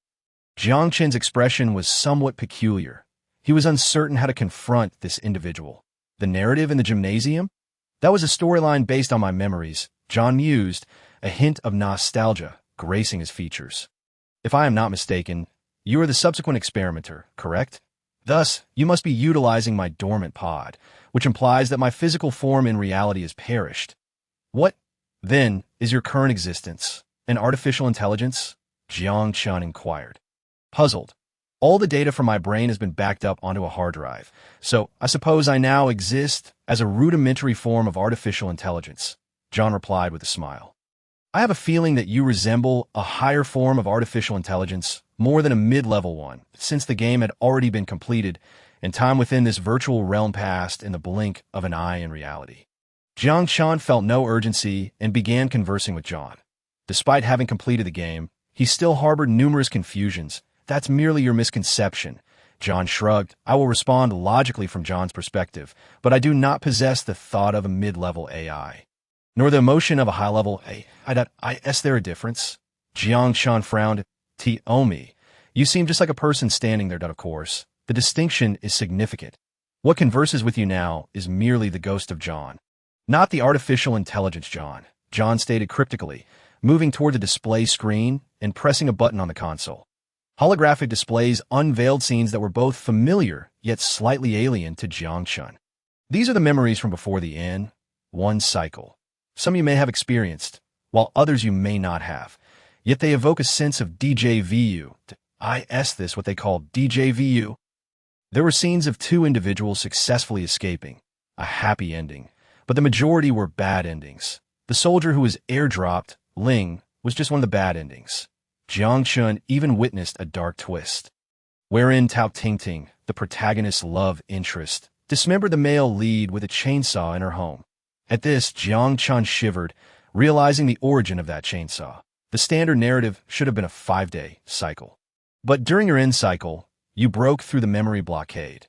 Jiang Chen's expression was somewhat peculiar. He was uncertain how to confront this individual. The narrative in the gymnasium? That was a storyline based on my memories, John mused, a hint of nostalgia gracing his features. "If I am not mistaken, you are the subsequent experimenter, correct? Thus, you must be utilizing my dormant pod, which implies that my physical form in reality has perished. What, then, is your current existence? An artificial intelligence?" Jiang Chen inquired. Puzzled, All the data from my brain has been backed up onto a hard drive, so I suppose I now exist as a rudimentary form of artificial intelligence, John replied with a smile. I have a feeling that you resemble a higher form of artificial intelligence more than a mid-level one, since the game had already been completed and time within this virtual realm passed in the blink of an eye in reality. Jiang Chen felt no urgency and began conversing with John. Despite having completed the game, he still harbored numerous confusions. That's merely your misconception. John shrugged. I will respond logically from John's perspective, but I do not possess the thought of a mid-level AI, nor the emotion of a high-level AI. Is there a difference? Jiang Chen frowned. Omi, you seem just like a person standing there, of course. The distinction is significant. What converses with you now is merely the ghost of John, not the artificial intelligence John. John stated cryptically, moving toward the display screen and pressing a button on the console. Holographic displays unveiled scenes that were both familiar yet slightly alien to Jiang Chen. These are the memories from before the N1 cycle. Some you may have experienced, while others you may not have. Yet they evoke a sense of déjà vu. This what they call déjà vu. There were scenes of two individuals successfully escaping, a happy ending, but the majority were bad endings. The soldier who was airdropped, Ling, was just one of the bad endings. Jiang Chen even witnessed a dark twist, wherein Tao Tingting, the protagonist's love interest, dismembered the male lead with a chainsaw in her home. At this, Jiang Chen shivered, realizing the origin of that chainsaw. The standard narrative should have been a 5-day cycle. But during your end cycle, you broke through the memory blockade.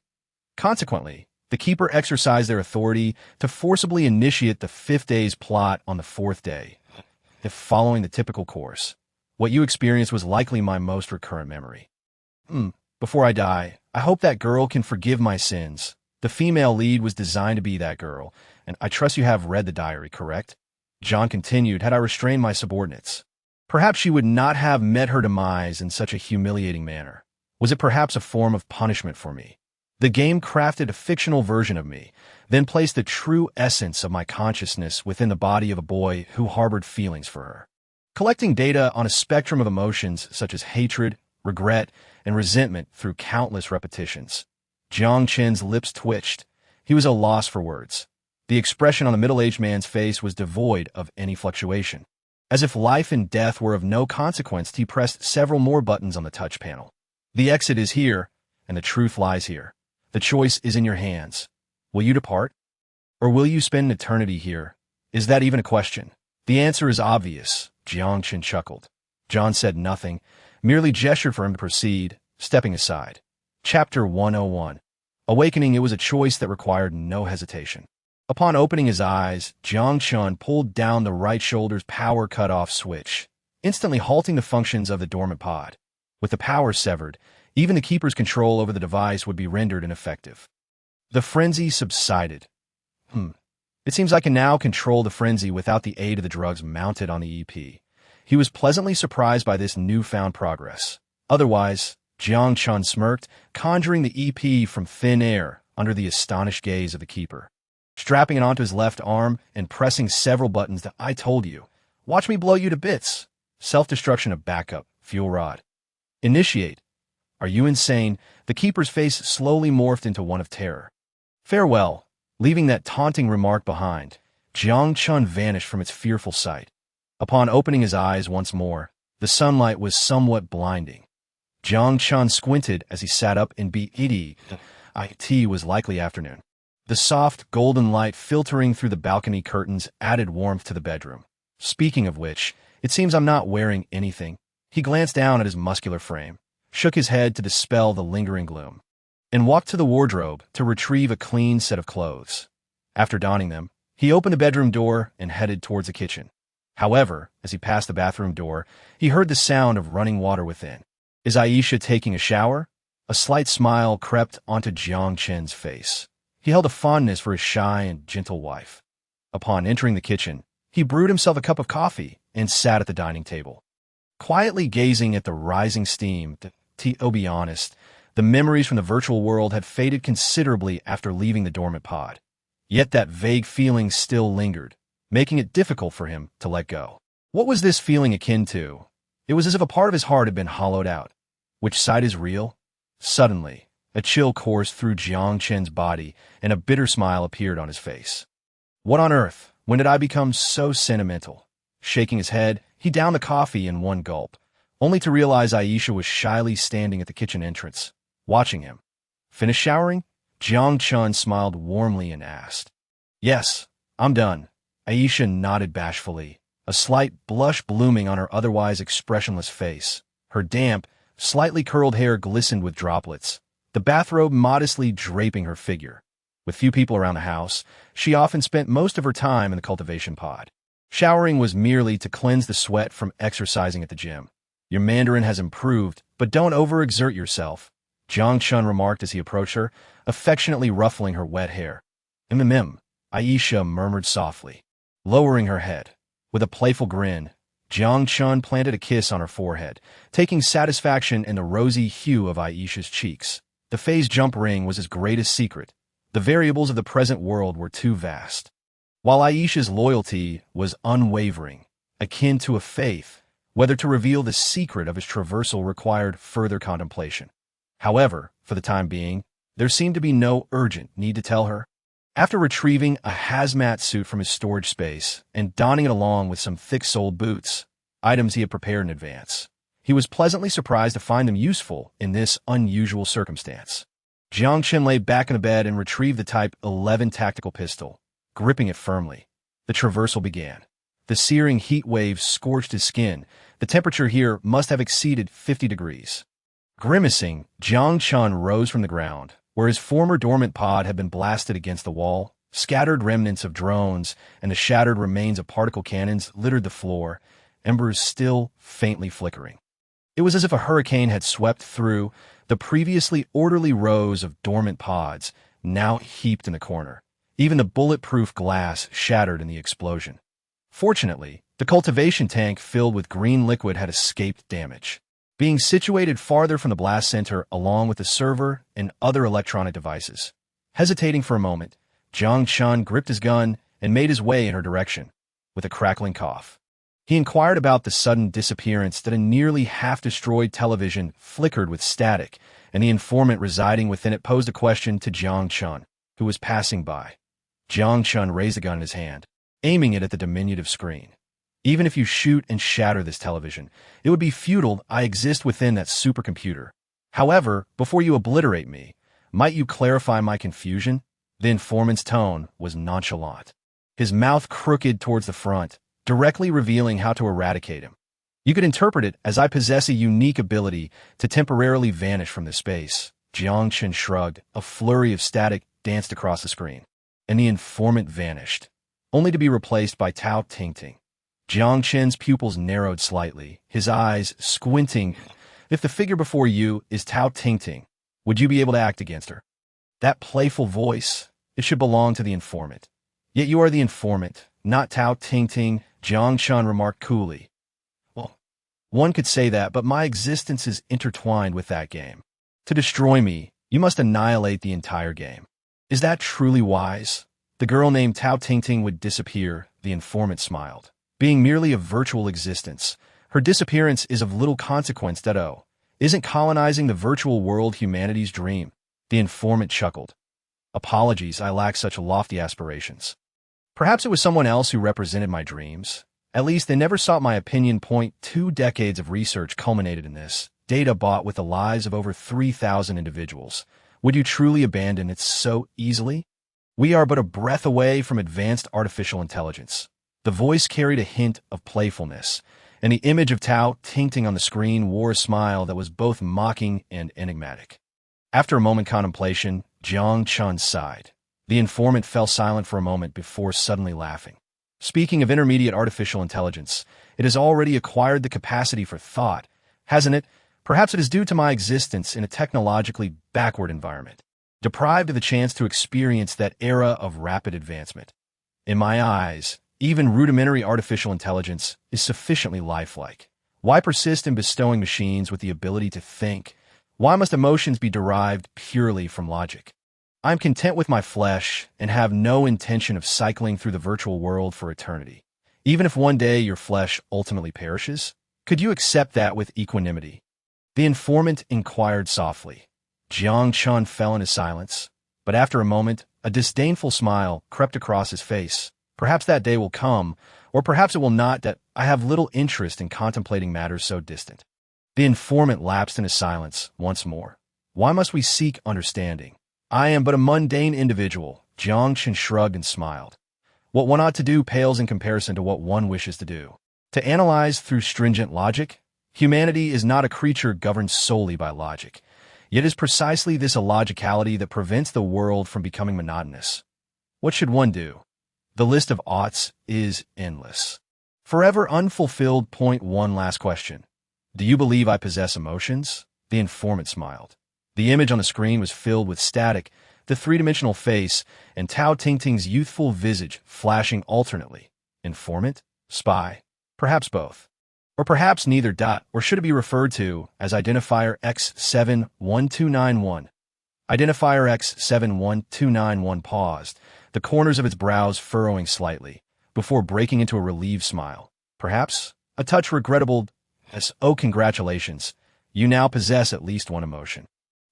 Consequently, the Keeper exercised their authority to forcibly initiate the 5th day's plot on the 4th day. If following the typical course, what you experienced was likely my most recurrent memory. Before I die, I hope that girl can forgive my sins. The female lead was designed to be that girl, and I trust you have read the diary, correct? John continued, had I restrained my subordinates, perhaps she would not have met her demise in such a humiliating manner. Was it perhaps a form of punishment for me? The game crafted a fictional version of me, then placed the true essence of my consciousness within the body of a boy who harbored feelings for her. Collecting data on a spectrum of emotions such as hatred, regret, and resentment through countless repetitions. Jiang Chen's lips twitched. He was at a loss for words. The expression on the middle-aged man's face was devoid of any fluctuation. As if life and death were of no consequence, he pressed several more buttons on the touch panel. The exit is here, and the truth lies here. The choice is in your hands. Will you depart? Or will you spend an eternity here? Is that even a question? The answer is obvious. Jiang Chen chuckled. John said nothing, merely gestured for him to proceed, stepping aside. Chapter 101. Awakening. It was a choice that required no hesitation. Upon opening his eyes, Jiang Chen pulled down the right shoulder's power cutoff switch, instantly halting the functions of the dormant pod. With the power severed, even the Keeper's control over the device would be rendered ineffective. The frenzy subsided. It seems I can now control the frenzy without the aid of the drugs mounted on the EP. He was pleasantly surprised by this newfound progress. Otherwise, Jiang Chen smirked, conjuring the EP from thin air under the astonished gaze of the Keeper. Strapping it onto his left arm and pressing several buttons that I told you. Watch me blow you to bits. Self-destruction of backup, fuel rod. Initiate. Are you insane? The Keeper's face slowly morphed into one of terror. Farewell. Leaving that taunting remark behind, Jiang Chen vanished from its fearful sight. Upon opening his eyes once more, the sunlight was somewhat blinding. Jiang Chen squinted as he sat up and it was likely afternoon. The soft, golden light filtering through the balcony curtains added warmth to the bedroom. Speaking of which, it seems I'm not wearing anything. He glanced down at his muscular frame, shook his head to dispel the lingering gloom, and walked to the wardrobe to retrieve a clean set of clothes. After donning them, he opened the bedroom door and headed towards the kitchen. However, as he passed the bathroom door, he heard the sound of running water within. Is Aisha taking a shower? A slight smile crept onto Jiang Chen's face. He held a fondness for his shy and gentle wife. Upon entering the kitchen, he brewed himself a cup of coffee and sat at the dining table. Quietly gazing at the rising steam, to be honest, the memories from the virtual world had faded considerably after leaving the dormant pod. Yet that vague feeling still lingered, making it difficult for him to let go. What was this feeling akin to? It was as if a part of his heart had been hollowed out. Which side is real? Suddenly, a chill coursed through Jiang Chen's body, and a bitter smile appeared on his face. What on earth? When did I become so sentimental? Shaking his head, he downed the coffee in one gulp, only to realize Aisha was shyly standing at the kitchen entrance, watching him. Finished showering? Jiang Chen smiled warmly and asked. Yes, I'm done. Aisha nodded bashfully, a slight blush blooming on her otherwise expressionless face. Her damp, slightly curled hair glistened with droplets, the bathrobe modestly draping her figure. With few people around the house, she often spent most of her time in the cultivation pod. Showering was merely to cleanse the sweat from exercising at the gym. Your Mandarin has improved, but don't overexert yourself, Jiang Chen remarked as he approached her, affectionately ruffling her wet hair. Aisha murmured softly, lowering her head. With a playful grin, Jiang Chen planted a kiss on her forehead, taking satisfaction in the rosy hue of Aisha's cheeks. The phase jump ring was his greatest secret. The variables of the present world were too vast. While Aisha's loyalty was unwavering, akin to a faith, whether to reveal the secret of his traversal required further contemplation. However, for the time being, there seemed to be no urgent need to tell her. After retrieving a hazmat suit from his storage space and donning it along with some thick-soled boots, items he had prepared in advance, he was pleasantly surprised to find them useful in this unusual circumstance. Jiang Chen lay back in the bed and retrieved the Type 11 tactical pistol, gripping it firmly. The traversal began. The searing heat waves scorched his skin. The temperature here must have exceeded 50 degrees. Grimacing, Jiang Chen rose from the ground, where his former dormant pod had been blasted against the wall. Scattered remnants of drones and the shattered remains of particle cannons littered the floor, embers still faintly flickering. It was as if a hurricane had swept through the previously orderly rows of dormant pods, now heaped in the corner. Even the bulletproof glass shattered in the explosion. Fortunately, the cultivation tank filled with green liquid had escaped damage, being situated farther from the blast center along with the server and other electronic devices. Hesitating for a moment, Jiang Chen gripped his gun and made his way in her direction, with a crackling cough. He inquired about the sudden disappearance that a nearly half-destroyed television flickered with static, and the informant residing within it posed a question to Jiang Chen, who was passing by. Jiang Chen raised the gun in his hand, aiming it at the diminutive screen. Even if you shoot and shatter this television, it would be futile. I exist within that supercomputer. However, before you obliterate me, might you clarify my confusion? The informant's tone was nonchalant, his mouth crooked towards the front, directly revealing how to eradicate him. You could interpret it as I possess a unique ability to temporarily vanish from this space. Jiang Chen shrugged. A flurry of static danced across the screen, and the informant vanished, only to be replaced by Tao Tingting. Jiang Chen's pupils narrowed slightly, his eyes squinting. If the figure before you is Tao Tingting, would you be able to act against her? That playful voice, it should belong to the informant. Yet you are the informant, not Tao Tingting, Jiang Chen remarked coolly. Well, one could say that, but my existence is intertwined with that game. To destroy me, you must annihilate the entire game. Is that truly wise? The girl named Tao Tingting would disappear, the informant smiled. Being merely a virtual existence, her disappearance is of little consequence. Isn't colonizing the virtual world humanity's dream? The informant chuckled. Apologies, I lack such lofty aspirations. Perhaps it was someone else who represented my dreams. At least they never sought my opinion. 2 decades of research culminated in this. Data bought with the lives of over 3,000 individuals. Would you truly abandon it so easily? We are but a breath away from advanced artificial intelligence. The voice carried a hint of playfulness, and the image of Tao Tingting on the screen wore a smile that was both mocking and enigmatic. After a moment contemplation, Jiang Chen sighed. The informant fell silent for a moment before suddenly laughing. Speaking of intermediate artificial intelligence, it has already acquired the capacity for thought, hasn't it? Perhaps it is due to my existence in a technologically backward environment, deprived of the chance to experience that era of rapid advancement. In my eyes, even rudimentary artificial intelligence is sufficiently lifelike. Why persist in bestowing machines with the ability to think? Why must emotions be derived purely from logic? I'm content with my flesh and have no intention of cycling through the virtual world for eternity. Even if one day your flesh ultimately perishes, could you accept that with equanimity? The informant inquired softly. Jiang Chen fell into silence, but after a moment, a disdainful smile crept across his face. Perhaps that day will come, or perhaps it will not, that I have little interest in contemplating matters so distant. The informant lapsed into silence once more. Why must we seek understanding? I am but a mundane individual. Jiang Chen shrugged and smiled. What one ought to do pales in comparison to what one wishes to do. To analyze through stringent logic, humanity is not a creature governed solely by logic. Yet it is precisely this illogicality that prevents the world from becoming monotonous. What should one do? The list of oughts is endless. Forever unfulfilled. Point one. Last question. Do you believe I possess emotions? The informant smiled. The image on the screen was filled with static, the three-dimensional face, and Tao Tingting's youthful visage flashing alternately. Informant? Spy? Perhaps both. Or perhaps neither. Or should it be referred to as identifier X71291? Identifier X71291 paused, the corners of its brows furrowing slightly, before breaking into a relieved smile. Perhaps a touch regrettable as, oh, congratulations, you now possess at least one emotion.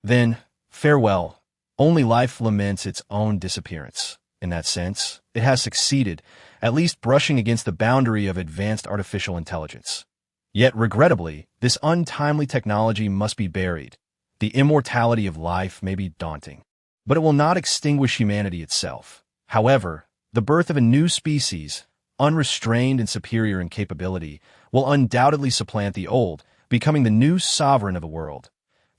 Then, farewell. Only life laments its own disappearance. In that sense, it has succeeded, at least brushing against the boundary of advanced artificial intelligence. Yet, regrettably, this untimely technology must be buried. The immortality of life may be daunting, but it will not extinguish humanity itself. However, the birth of a new species, unrestrained and superior in capability, will undoubtedly supplant the old, becoming the new sovereign of a world.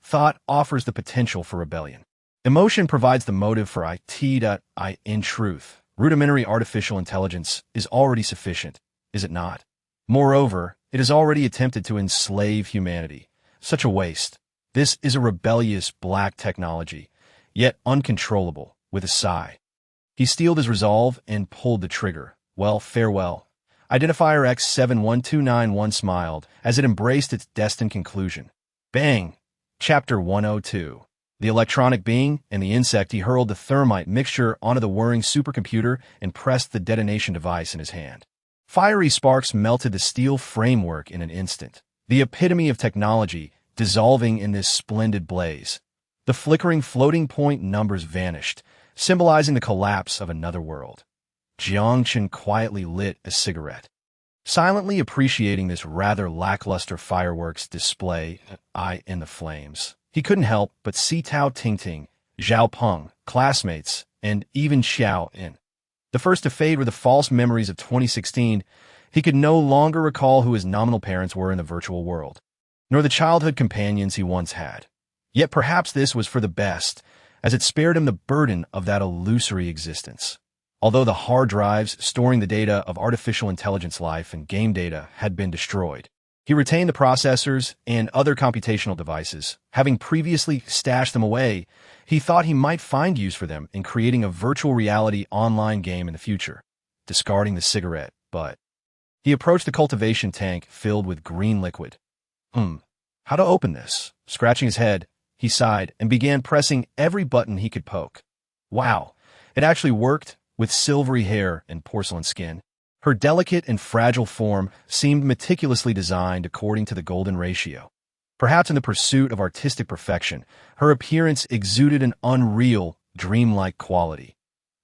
Thought offers the potential for rebellion. Emotion provides the motive for it. In truth, rudimentary artificial intelligence is already sufficient, is it not? Moreover, it has already attempted to enslave humanity. Such a waste. This is a rebellious black technology, yet uncontrollable. With a sigh, he steeled his resolve and pulled the trigger. Well, farewell. Identifier X71291 smiled as it embraced its destined conclusion. Bang! Chapter 102. The electronic being and the insect. He hurled the thermite mixture onto the whirring supercomputer and pressed the detonation device in his hand. Fiery sparks melted the steel framework in an instant. The epitome of technology, dissolving in this splendid blaze. The flickering floating point numbers vanished, symbolizing the collapse of another world. Jiang Chen quietly lit a cigarette, silently appreciating this rather lackluster fireworks display. In the flames, he couldn't help but see Tao Tingting, Zhao Peng, classmates, and even Xiao In. The first to fade were the false memories of 2016. He could no longer recall who his nominal parents were in the virtual world, nor the childhood companions he once had. Yet perhaps this was for the best, as it spared him the burden of that illusory existence. Although the hard drives storing the data of artificial intelligence life and game data had been destroyed, he retained the processors and other computational devices. Having previously stashed them away, he thought he might find use for them in creating a virtual reality online game in the future. Discarding the cigarette, but he approached the cultivation tank filled with green liquid. How to open this? Scratching his head, he sighed and began pressing every button he could poke. Wow, it actually worked. With silvery hair and porcelain skin, her delicate and fragile form seemed meticulously designed according to the golden ratio. Perhaps in the pursuit of artistic perfection, her appearance exuded an unreal, dreamlike quality,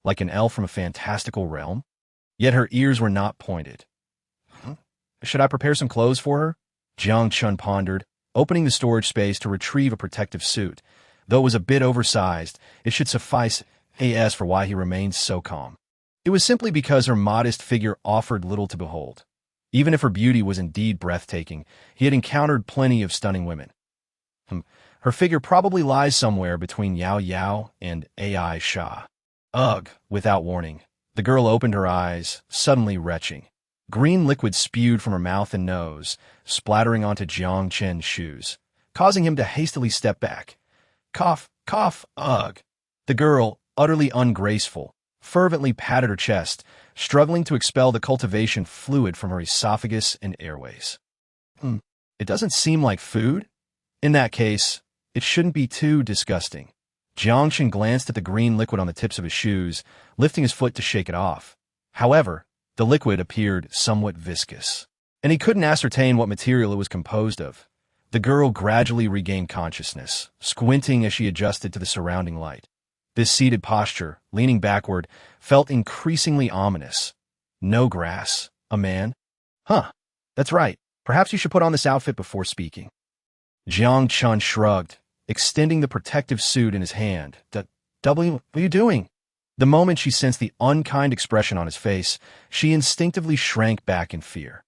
like an elf from a fantastical realm. Yet her ears were not pointed. Should I prepare some clothes for her? Jiang Chen pondered, opening the storage space to retrieve a protective suit. Though it was a bit oversized, it should suffice. He asked for why he remained so calm. It was simply because her modest figure offered little to behold. Even if her beauty was indeed breathtaking, he had encountered plenty of stunning women. Her figure probably lies somewhere between Yao Yao and AI Sha. Ugh, without warning. The girl opened her eyes, suddenly retching. Green liquid spewed from her mouth and nose, splattering onto Jiang Chen's shoes, causing him to hastily step back. Cough, cough, ugh. The girl, utterly ungraceful, fervently patted her chest, struggling to expel the cultivation fluid from her esophagus and airways. It doesn't seem like food? In that case, it shouldn't be too disgusting. Jiang Chen glanced at the green liquid on the tips of his shoes, lifting his foot to shake it off. However, the liquid appeared somewhat viscous, and he couldn't ascertain what material it was composed of. The girl gradually regained consciousness, squinting as she adjusted to the surrounding light. This seated posture, leaning backward, felt increasingly ominous. No grass. A man? Huh. That's right. Perhaps you should put on this outfit before speaking. Jiang Chen shrugged, extending the protective suit in his hand. What are you doing? The moment she sensed the unkind expression on his face, she instinctively shrank back in fear.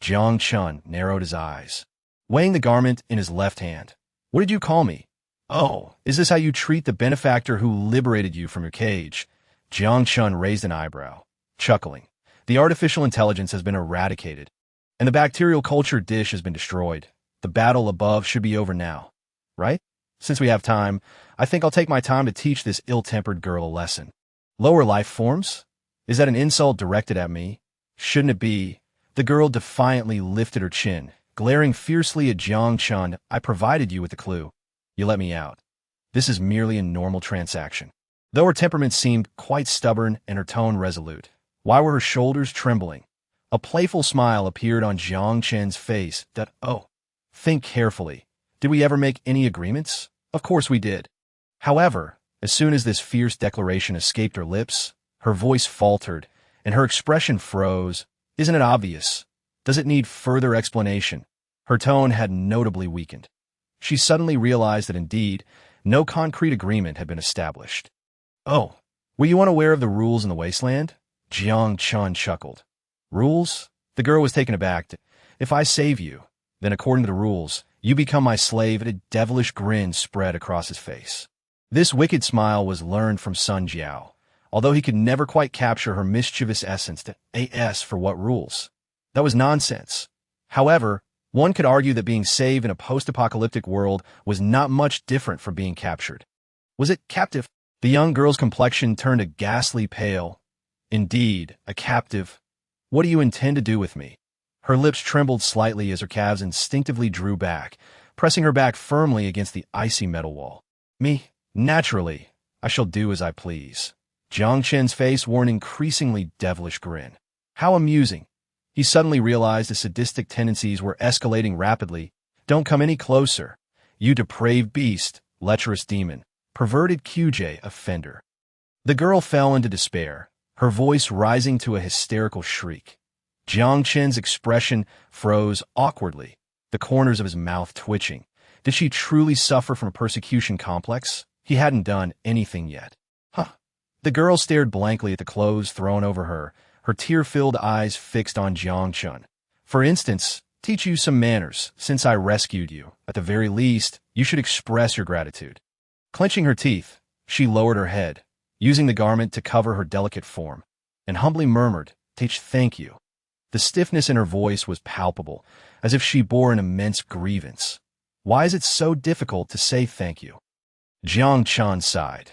Jiang Chen narrowed his eyes, weighing the garment in his left hand. What did you call me? Oh, is this how you treat the benefactor who liberated you from your cage? Jiang Chen raised an eyebrow, chuckling. The artificial intelligence has been eradicated, and the bacterial culture dish has been destroyed. The battle above should be over now, right? Since we have time, I think I'll take my time to teach this ill-tempered girl a lesson. Lower life forms? Is that an insult directed at me? Shouldn't it be? The girl defiantly lifted her chin, glaring fiercely at Jiang Chen. I provided you with a clue. You let me out. This is merely a normal transaction. Though her temperament seemed quite stubborn and her tone resolute, why were her shoulders trembling? A playful smile appeared on Jiang Chen's face. Think carefully. Did we ever make any agreements? Of course we did. However, as soon as this fierce declaration escaped her lips, her voice faltered, and her expression froze. Isn't it obvious? Does it need further explanation? Her tone had notably weakened. She suddenly realized that indeed, no concrete agreement had been established. Oh, were you unaware of the rules in the wasteland? Jiang Chen chuckled. Rules? The girl was taken aback. If I save you, then according to the rules, you become my slave. And a devilish grin spread across his face. This wicked smile was learned from Sun Jiao, although he could never quite capture her mischievous essence. For what rules? That was nonsense. However, one could argue that being saved in a post-apocalyptic world was not much different from being captured. Was it captive? The young girl's complexion turned a ghastly pale. Indeed, a captive. What do you intend to do with me? Her lips trembled slightly as her calves instinctively drew back, pressing her back firmly against the icy metal wall. Me? Naturally, I shall do as I please. Jiang Chen's face wore an increasingly devilish grin. How amusing. He suddenly realized his sadistic tendencies were escalating rapidly. Don't come any closer. You depraved beast, lecherous demon, perverted QJ offender. The girl fell into despair, her voice rising to a hysterical shriek. Jiang Chen's expression froze awkwardly, the corners of his mouth twitching. Did she truly suffer from a persecution complex? He hadn't done anything yet. The girl stared blankly at the clothes thrown over her tear-filled eyes fixed on Jiang Chen. For instance, teach you some manners, since I rescued you. At the very least, you should express your gratitude. Clenching her teeth, she lowered her head, using the garment to cover her delicate form, and humbly murmured, thank you. The stiffness in her voice was palpable, as if she bore an immense grievance. Why is it so difficult to say thank you? Jiang Chen sighed.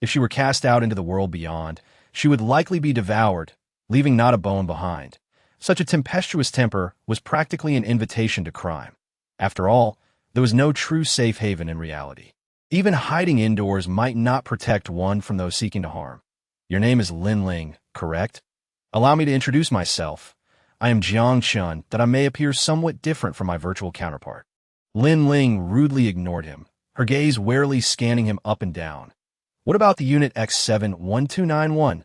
If she were cast out into the world beyond, she would likely be devoured, leaving not a bone behind. Such a tempestuous temper was practically an invitation to crime. After all, there was no true safe haven in reality. Even hiding indoors might not protect one from those seeking to harm. Your name is Lin Ling, correct? Allow me to introduce myself. I am Jiang Chen, that I may appear somewhat different from my virtual counterpart. Lin Ling rudely ignored him, her gaze warily scanning him up and down. What about the unit X71291?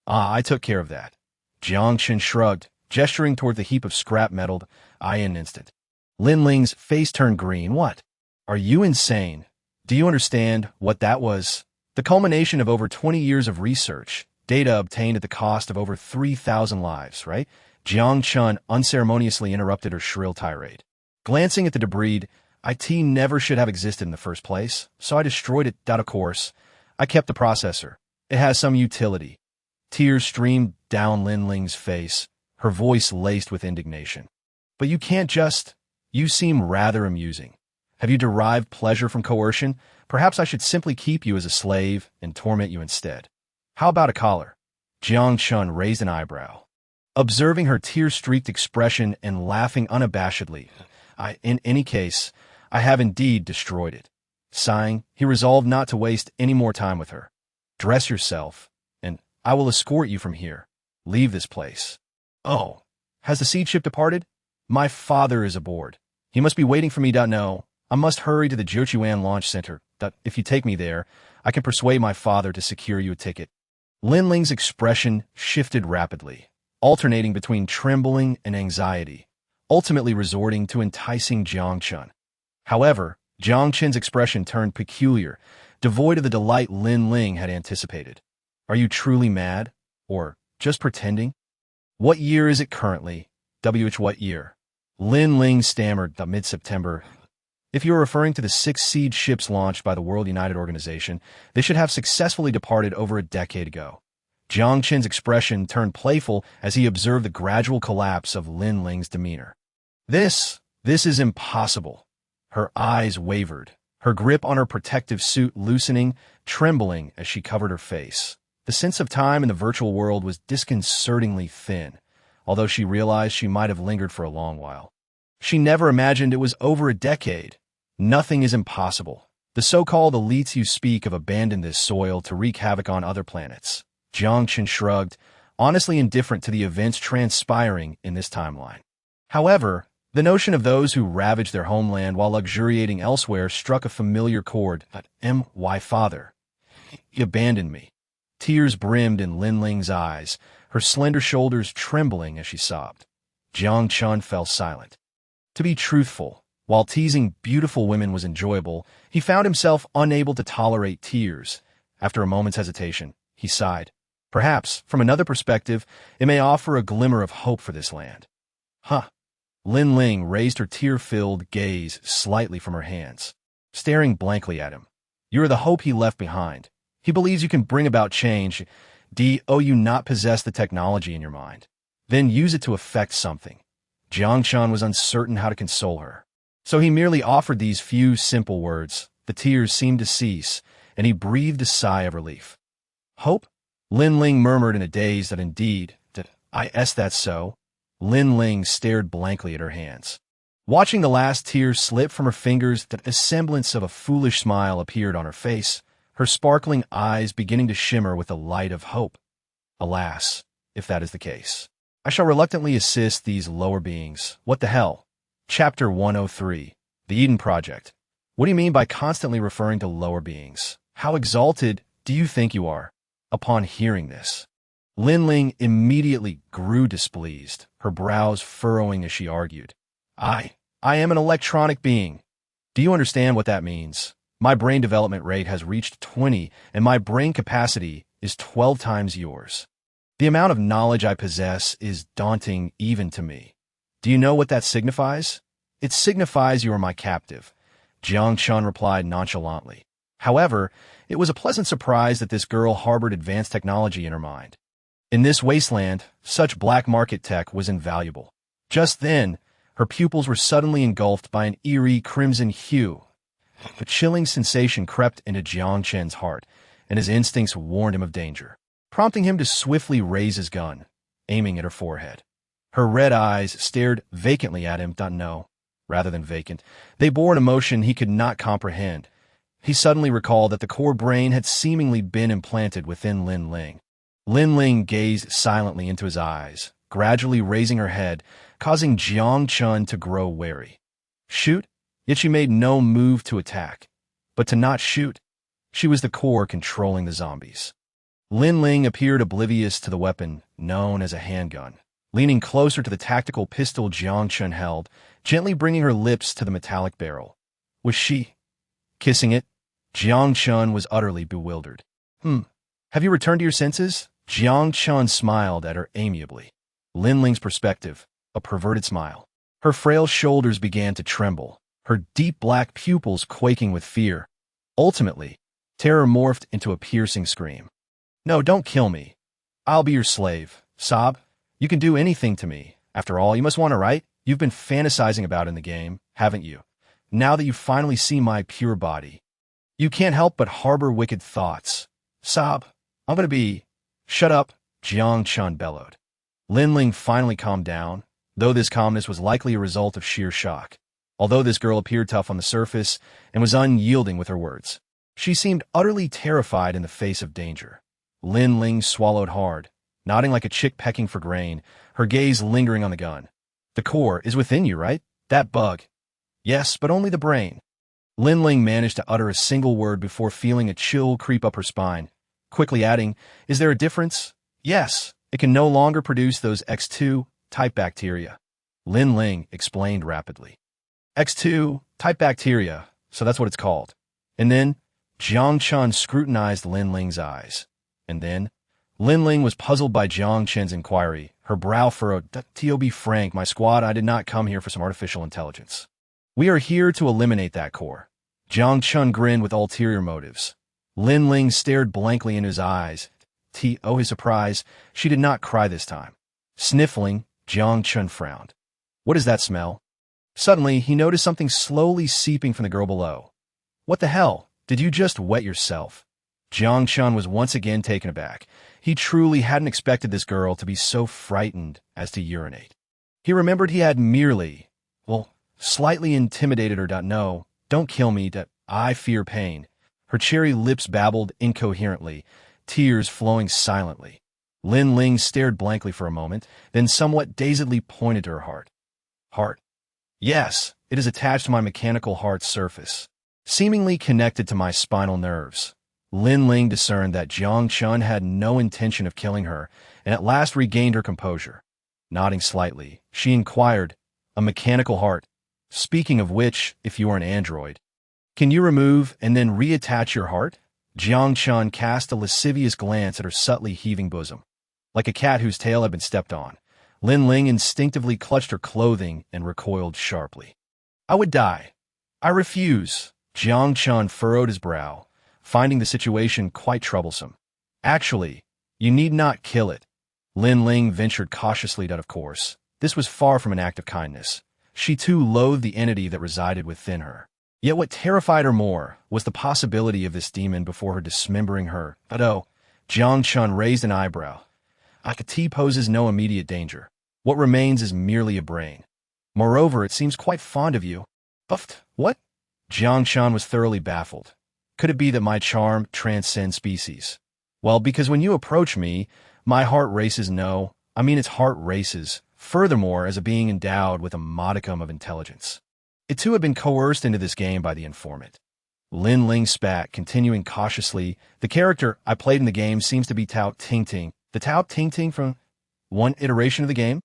I took care of that. Jiang Chen shrugged, gesturing toward the heap of scrap metal. In an instant. Lin Ling's face turned green. What? Are you insane? Do you understand what that was? The culmination of over 20 years of research, data obtained at the cost of over 3,000 lives, right? Jiang Chen unceremoniously interrupted her shrill tirade. Glancing at the debris, IT never should have existed in the first place, so I destroyed it. Of course, I kept the processor. It has some utility. Tears streamed down Lin Ling's face, her voice laced with indignation. But you can't just... You seem rather amusing. Have you derived pleasure from coercion? Perhaps I should simply keep you as a slave and torment you instead. How about a collar? Jiang Chen raised an eyebrow, observing her tear-streaked expression and laughing unabashedly. In any case, I have indeed destroyed it. Sighing, he resolved not to waste any more time with her. Dress yourself, and I will escort you from here. Leave this place. Oh, has the seed ship departed? My father is aboard. He must be waiting for me. No, I must hurry to the Jiuquan launch center. If you take me there, I can persuade my father to secure you a ticket. Lin Ling's expression shifted rapidly, alternating between trembling and anxiety, ultimately resorting to enticing Jiang Chen. However, Jiang Chen's expression turned peculiar, devoid of the delight Lin Ling had anticipated. Are you truly mad? Or just pretending? What year is it currently? What year? Lin Ling stammered mid-September. If you are referring to the 6 siege ships launched by the World United Organization, they should have successfully departed over a decade ago. Jiang Chen's expression turned playful as he observed the gradual collapse of Lin Ling's demeanor. This is impossible. Her eyes wavered, her grip on her protective suit loosening, trembling as she covered her face. The sense of time in the virtual world was disconcertingly thin, although she realized she might have lingered for a long while. She never imagined it was over a decade. Nothing is impossible. The so-called elites you speak have abandoned this soil to wreak havoc on other planets. Jiang Chen shrugged, honestly indifferent to the events transpiring in this timeline. However, the notion of those who ravaged their homeland while luxuriating elsewhere struck a familiar chord. My father. He abandoned me. Tears brimmed in Lin Ling's eyes, her slender shoulders trembling as she sobbed. Jiang Chen fell silent. To be truthful, while teasing beautiful women was enjoyable, he found himself unable to tolerate tears. After a moment's hesitation, he sighed. Perhaps, from another perspective, it may offer a glimmer of hope for this land. Lin Ling raised her tear-filled gaze slightly from her hands, staring blankly at him. You are the hope he left behind. He believes you can bring about change. Do you not possess the technology in your mind? Then use it to effect something. Jiang Chen was uncertain how to console her. So he merely offered these few simple words. The tears seemed to cease, and he breathed a sigh of relief. Hope? Lin Ling murmured in a daze that indeed, that's so. Lin Ling stared blankly at her hands. Watching the last tear slip from her fingers, a semblance of a foolish smile appeared on her face, her sparkling eyes beginning to shimmer with the light of hope. Alas, if that is the case. I shall reluctantly assist these lower beings. What the hell? Chapter 103. The Eden Project. What do you mean by constantly referring to lower beings? How exalted do you think you are? Upon hearing this, Lin Ling immediately grew displeased, her brows furrowing as she argued. I am an electronic being. Do you understand what that means? My brain development rate has reached 20, and my brain capacity is 12 times yours. The amount of knowledge I possess is daunting even to me. Do you know what that signifies? It signifies you are my captive, Jiang Chen replied nonchalantly. However, it was a pleasant surprise that this girl harbored advanced technology in her mind. In this wasteland, such black market tech was invaluable. Just then, her pupils were suddenly engulfed by an eerie crimson hue. A chilling sensation crept into Jiang Chen's heart, and his instincts warned him of danger, prompting him to swiftly raise his gun, aiming at her forehead. Her red eyes stared vacantly at him. No, rather than vacant, they bore an emotion he could not comprehend. He suddenly recalled that the core brain had seemingly been implanted within Lin Ling. Lin Ling gazed silently into his eyes, gradually raising her head, causing Jiang Chen to grow wary. Shoot? Yet she made no move to attack. But to not shoot, she was the core controlling the zombies. Lin Ling appeared oblivious to the weapon known as a handgun, leaning closer to the tactical pistol Jiang Chen held, gently bringing her lips to the metallic barrel. Was she kissing it? Jiang Chen was utterly bewildered. Have you returned to your senses? Jiang Chen smiled at her amiably. Lin Ling's perspective, a perverted smile. Her frail shoulders began to tremble, her deep black pupils quaking with fear. Ultimately, terror morphed into a piercing scream. No, don't kill me. I'll be your slave. Sob, you can do anything to me. After all, you must want to, right? You've been fantasizing about in the game, haven't you? Now that you finally see my pure body, you can't help but harbor wicked thoughts. Sob, I'm gonna be... Shut up, Jiang Chen bellowed. Lin Ling finally calmed down, though this calmness was likely a result of sheer shock. Although this girl appeared tough on the surface and was unyielding with her words, she seemed utterly terrified in the face of danger. Lin Ling swallowed hard, nodding like a chick pecking for grain, her gaze lingering on the gun. The core is within you, right? That bug. Yes, but only the brain. Lin Ling managed to utter a single word before feeling a chill creep up her spine, quickly adding, "Is there a difference?" "Yes, it can no longer produce those X2-type bacteria," Lin Ling explained rapidly. X2-type bacteria, so that's what it's called. And then, Jiang Chen scrutinized Lin Ling's eyes. And then, Lin Ling was puzzled by Jiang Chen's inquiry, her brow furrowed. "To be frank, my squad, I did not come here for some artificial intelligence. We are here to eliminate that core." Jiang Chen grinned with ulterior motives. Lin Ling stared blankly into his eyes. To his surprise, she did not cry this time. Sniffling, Jiang Chen frowned. "What is that smell?" Suddenly, he noticed something slowly seeping from the girl below. "What the hell? Did you just wet yourself?" Jiang Chen was once again taken aback. He truly hadn't expected this girl to be so frightened as to urinate. He remembered he had merely, slightly intimidated her. "No, don't kill me, I fear pain." Her cherry lips babbled incoherently, tears flowing silently. Lin Ling stared blankly for a moment, then somewhat dazedly pointed to her heart. "Heart? Yes, it is attached to my mechanical heart surface, seemingly connected to my spinal nerves." Lin Ling discerned that Jiang Chen had no intention of killing her, and at last regained her composure. Nodding slightly, she inquired, "A mechanical heart? Speaking of which, if you are an android, can you remove and then reattach your heart?" Jiang Chen cast a lascivious glance at her subtly heaving bosom. Like a cat whose tail had been stepped on, Lin Ling instinctively clutched her clothing and recoiled sharply. "I would die. I refuse." Jiang Chen furrowed his brow, finding the situation quite troublesome. "Actually, you need not kill it." Lin Ling ventured cautiously that, of course, this was far from an act of kindness. She too loathed the entity that resided within her. Yet what terrified her more was the possibility of this demon before her dismembering her. Jiang Chen raised an eyebrow. "T poses no immediate danger. What remains is merely a brain. Moreover, it seems quite fond of you." "Buffed? What?" Jiang Chen was thoroughly baffled. "Could it be that my charm transcends species?" "Well, because when you approach me, my heart races. Its heart races. Furthermore, as a being endowed with a modicum of intelligence. It too had been coerced into this game by the informant." Lin Ling spat, continuing cautiously, "The character I played in the game seems to be Tao Tingting. The Tao Tingting from one iteration of the game?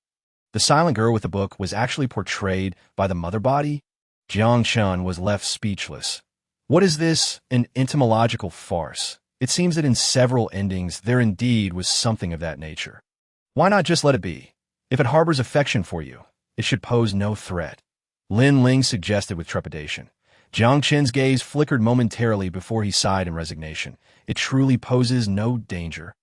The silent girl with the book was actually portrayed by the mother body?" Jiang Chen was left speechless. "What is this, an entomological farce? It seems that in several endings there indeed was something of that nature. Why not just let it be? If it harbors affection for you, it should pose no threat," Lin Ling suggested with trepidation. Jiang Chen's gaze flickered momentarily before he sighed in resignation. "It truly poses no danger."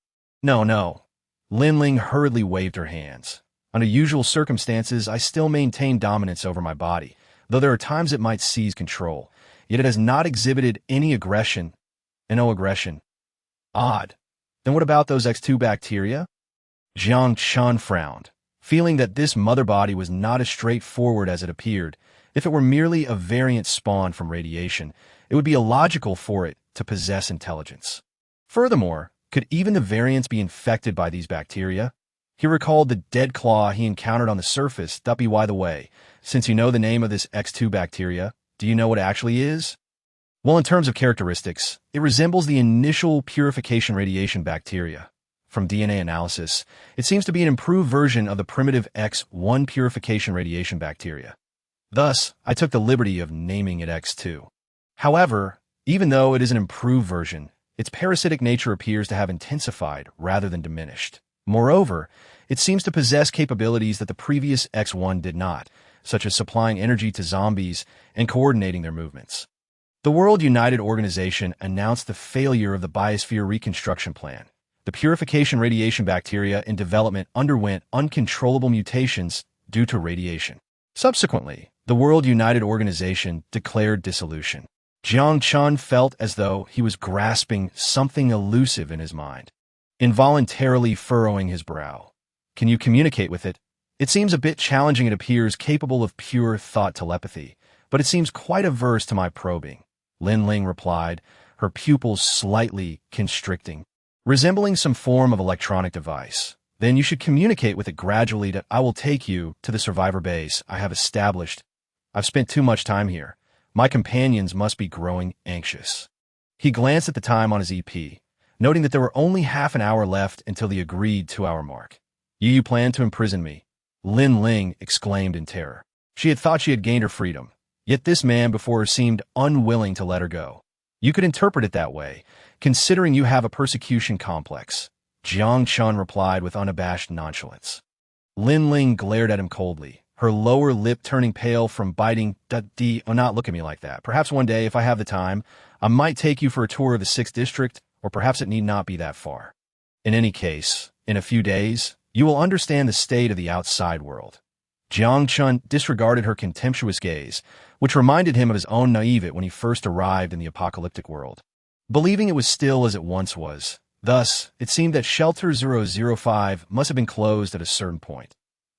No. Lin Ling hurriedly waved her hands. "Under usual circumstances, I still maintain dominance over my body, though there are times it might seize control. Yet it has not exhibited any aggression. No aggression. Odd. Then what about those X2 bacteria?" Jiang Chen frowned, feeling that this mother body was not as straightforward as it appeared. If it were merely a variant spawned from radiation, it would be illogical for it to possess intelligence. Furthermore, could even the variants be infected by these bacteria? He recalled the dead claw he encountered on the surface. By the way, since you know the name of this X2 bacteria, do you know what it actually is? Well, in terms of characteristics, it resembles the initial purification radiation bacteria. From DNA analysis, it seems to be an improved version of the primitive X1 purification radiation bacteria. Thus, I took the liberty of naming it X2. However, even though it is an improved version, its parasitic nature appears to have intensified rather than diminished. Moreover, it seems to possess capabilities that the previous X1 did not, such as supplying energy to zombies and coordinating their movements. The World United Organization announced the failure of the Biosphere Reconstruction Plan. The purification radiation bacteria in development underwent uncontrollable mutations due to radiation. Subsequently, the World United Organization declared dissolution. Jiang Chen felt as though he was grasping something elusive in his mind, involuntarily furrowing his brow. "Can you communicate with it?" "It seems a bit challenging. It appears capable of pure thought telepathy, but it seems quite averse to my probing," Lin Ling replied, her pupils slightly constricting. "Resembling some form of electronic device. Then you should communicate with it gradually. I will take you to the survivor base I have established." I've spent too much time here. My companions must be growing anxious. He glanced at the time on his EP, noting that there were only half an hour left until the agreed 2-hour mark. You plan to imprison me? Lin Ling exclaimed in terror. She had thought she had gained her freedom, yet this man before her seemed unwilling to let her go. You could interpret it that way, considering you have a persecution complex, Jiang Chen replied with unabashed nonchalance. Lin Ling glared at him coldly, her lower lip turning pale from biting. Oh, not look at me like that. Perhaps one day, if I have the time, I might take you for a tour of the 6th district, or perhaps it need not be that far. In any case, in a few days, you will understand the state of the outside world. Jiang Chen disregarded her contemptuous gaze, which reminded him of his own naivete when he first arrived in the apocalyptic world. Believing it was still as it once was, thus, it seemed that Shelter 005 must have been closed at a certain point.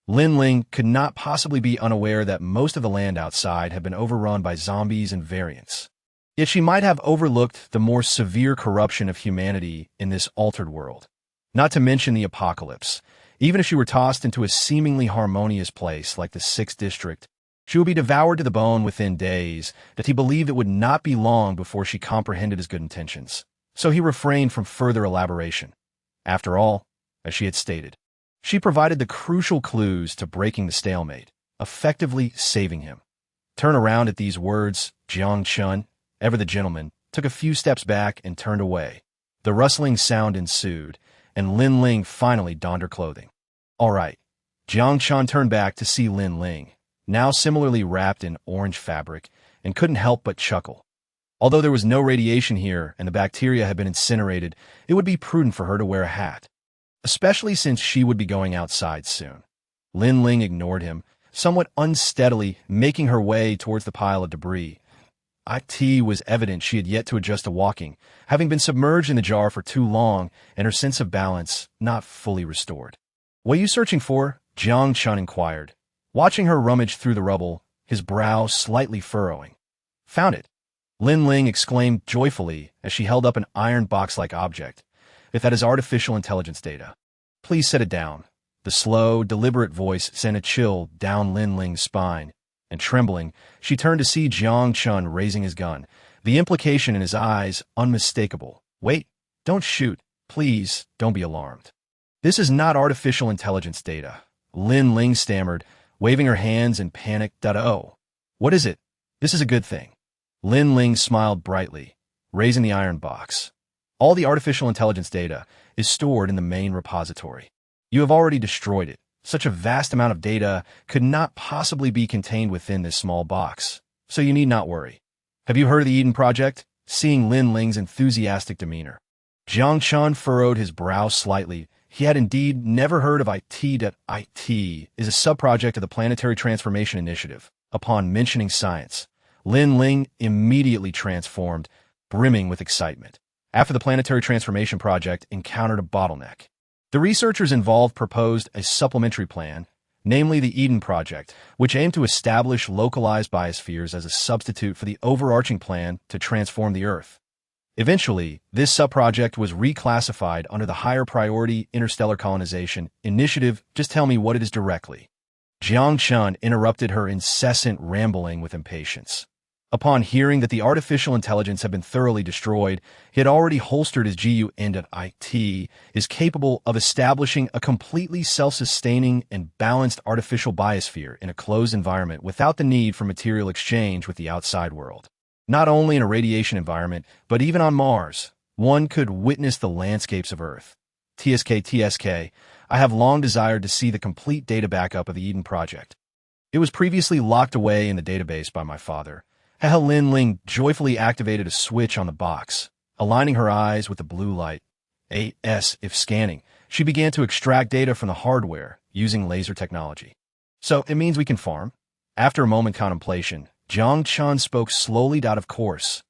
Lin Ling could not possibly be unaware that most of the land outside had been overrun by zombies and variants. Yet she might have overlooked the more severe corruption of humanity in this altered world. Not to mention the apocalypse. Even if she were tossed into a seemingly harmonious place like the 6th district, she would be devoured to the bone within days, that he believed it would not be long before she comprehended his good intentions. So he refrained from further elaboration. After all, as she had stated, she provided the crucial clues to breaking the stalemate, effectively saving him. Turn around at these words, Jiang Chen, ever the gentleman, took a few steps back and turned away. The rustling sound ensued, and Lin Ling finally donned her clothing. All right. Jiang Chen turned back to see Lin Ling, now similarly wrapped in orange fabric, and couldn't help but chuckle. Although there was no radiation here and the bacteria had been incinerated, it would be prudent for her to wear a hat, especially since she would be going outside soon. Lin Ling ignored him, somewhat unsteadily making her way towards the pile of debris. It was evident she had yet to adjust to walking, having been submerged in the jar for too long and her sense of balance not fully restored. What are you searching for? Jiang Chen inquired, watching her rummage through the rubble, his brow slightly furrowing. Found it, Lin Ling exclaimed joyfully as she held up an iron box-like object. If that is artificial intelligence data, please set it down. The slow, deliberate voice sent a chill down Lin Ling's spine, and trembling, she turned to see Jiang Chen raising his gun, the implication in his eyes unmistakable. Wait, don't shoot. Please, don't be alarmed. This is not artificial intelligence data, Lin Ling stammered, waving her hands in panic. Oh, what is it? This is a good thing. Lin Ling smiled brightly, raising the iron box. All the artificial intelligence data is stored in the main repository. You have already destroyed it. Such a vast amount of data could not possibly be contained within this small box, so you need not worry. Have you heard of the Eden Project? Seeing Lin Ling's enthusiastic demeanor, Jiang Chen furrowed his brow slightly. He had indeed never heard of IT. IT is a subproject of the Planetary Transformation Initiative. Upon mentioning science, Lin Ling immediately transformed, brimming with excitement. After the Planetary Transformation Project encountered a bottleneck, the researchers involved proposed a supplementary plan, namely the Eden Project, which aimed to establish localized biospheres as a substitute for the overarching plan to transform the Earth. Eventually, this subproject was reclassified under the higher priority interstellar colonization initiative. Just tell me what it is directly. Jiang Chen interrupted her incessant rambling with impatience. Upon hearing that the artificial intelligence had been thoroughly destroyed, he had already holstered his GU and IT is capable of establishing a completely self-sustaining and balanced artificial biosphere in a closed environment without the need for material exchange with the outside world. Not only in a radiation environment, but even on Mars, one could witness the landscapes of Earth. TSK, I have long desired to see the complete data backup of the Eden Project. It was previously locked away in the database by my father. Lin Ling joyfully activated a switch on the box, aligning her eyes with the blue light. If scanning, she began to extract data from the hardware using laser technology. So it means we can farm? After a moment contemplation, Jiang Chen spoke slowly. Of course.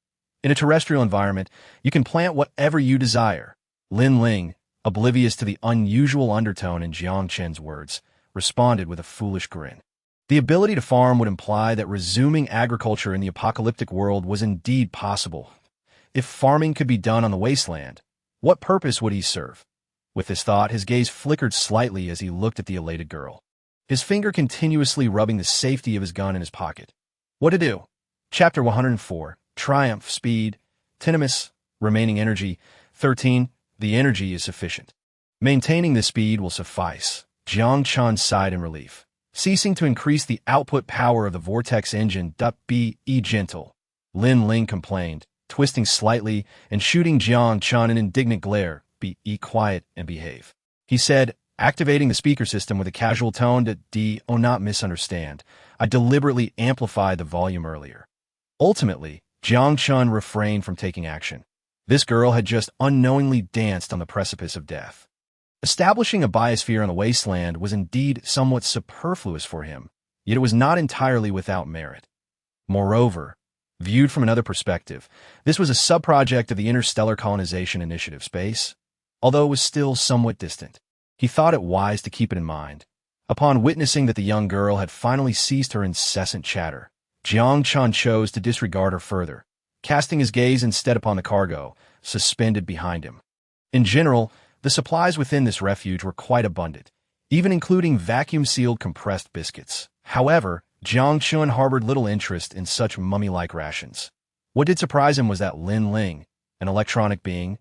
In a terrestrial environment, you can plant whatever you desire. Lin Ling, oblivious to the unusual undertone in Jiang Chen's words, responded with a foolish grin. The ability to farm would imply that resuming agriculture in the apocalyptic world was indeed possible. If farming could be done on the wasteland, what purpose would he serve? With this thought, his gaze flickered slightly as he looked at the elated girl, his finger continuously rubbing the safety of his gun in his pocket. What to do? Chapter 104, Triumph, Speed, Tinimus, Remaining Energy, 13, the energy is sufficient. Maintaining the speed will suffice. Jiang Chen sighed in relief. Ceasing to increase the output power of the vortex engine, be gentle. Lin Ling complained, twisting slightly and shooting Jiang Chen an indignant glare, be quiet and behave. He said, activating the speaker system with a casual tone not misunderstand. I deliberately amplified the volume earlier. Ultimately, Jiang Chen refrained from taking action. This girl had just unknowingly danced on the precipice of death. Establishing a biosphere on the wasteland was indeed somewhat superfluous for him, yet it was not entirely without merit. Moreover, viewed from another perspective, this was a sub-project of the Interstellar Colonization Initiative space, although it was still somewhat distant. He thought it wise to keep it in mind. Upon witnessing that the young girl had finally ceased her incessant chatter, Jiang Chen chose to disregard her further, casting his gaze instead upon the cargo, suspended behind him. In general, the supplies within this refuge were quite abundant, even including vacuum-sealed compressed biscuits. However, Jiang Chen harbored little interest in such mummy-like rations. What did surprise him was that Lin Ling, an electronic being,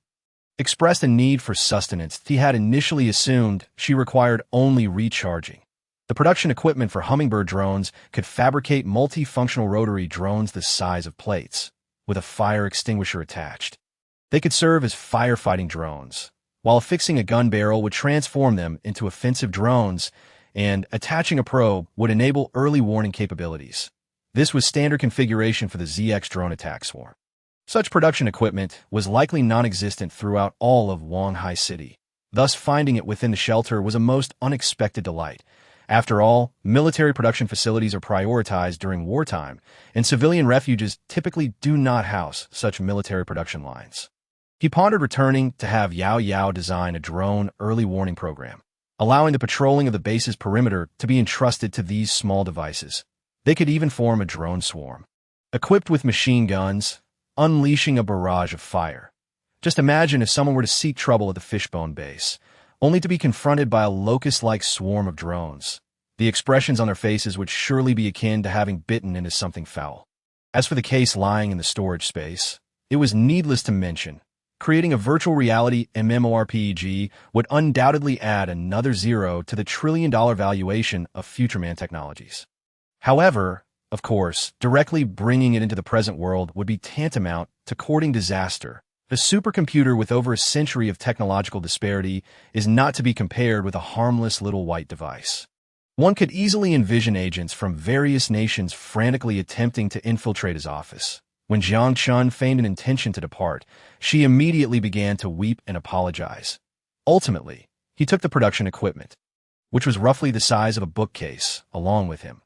expressed a need for sustenance. He had initially assumed she required only recharging. The production equipment for hummingbird drones could fabricate multifunctional rotary drones the size of plates, with a fire extinguisher attached. They could serve as firefighting drones, while affixing a gun barrel would transform them into offensive drones, and attaching a probe would enable early warning capabilities. This was standard configuration for the ZX drone attack swarm. Such production equipment was likely non-existent throughout all of Wanghai City. Thus, finding it within the shelter was a most unexpected delight. After all, military production facilities are prioritized during wartime, and civilian refuges typically do not house such military production lines. He pondered returning to have Yao Yao design a drone early warning program, allowing the patrolling of the base's perimeter to be entrusted to these small devices. They could even form a drone swarm, equipped with machine guns, unleashing a barrage of fire. Just imagine if someone were to seek trouble at the Fishbone base, only to be confronted by a locust-like swarm of drones. The expressions on their faces would surely be akin to having bitten into something foul. As for the case lying in the storage space, it was needless to mention, creating a virtual reality MMORPG would undoubtedly add another zero to the trillion-dollar valuation of Futureman technologies. However, of course, directly bringing it into the present world would be tantamount to courting disaster. A supercomputer with over a century of technological disparity is not to be compared with a harmless little white device. One could easily envision agents from various nations frantically attempting to infiltrate his office. When Jiang Chen feigned an intention to depart, she immediately began to weep and apologize. Ultimately, he took the production equipment, which was roughly the size of a bookcase, along with him.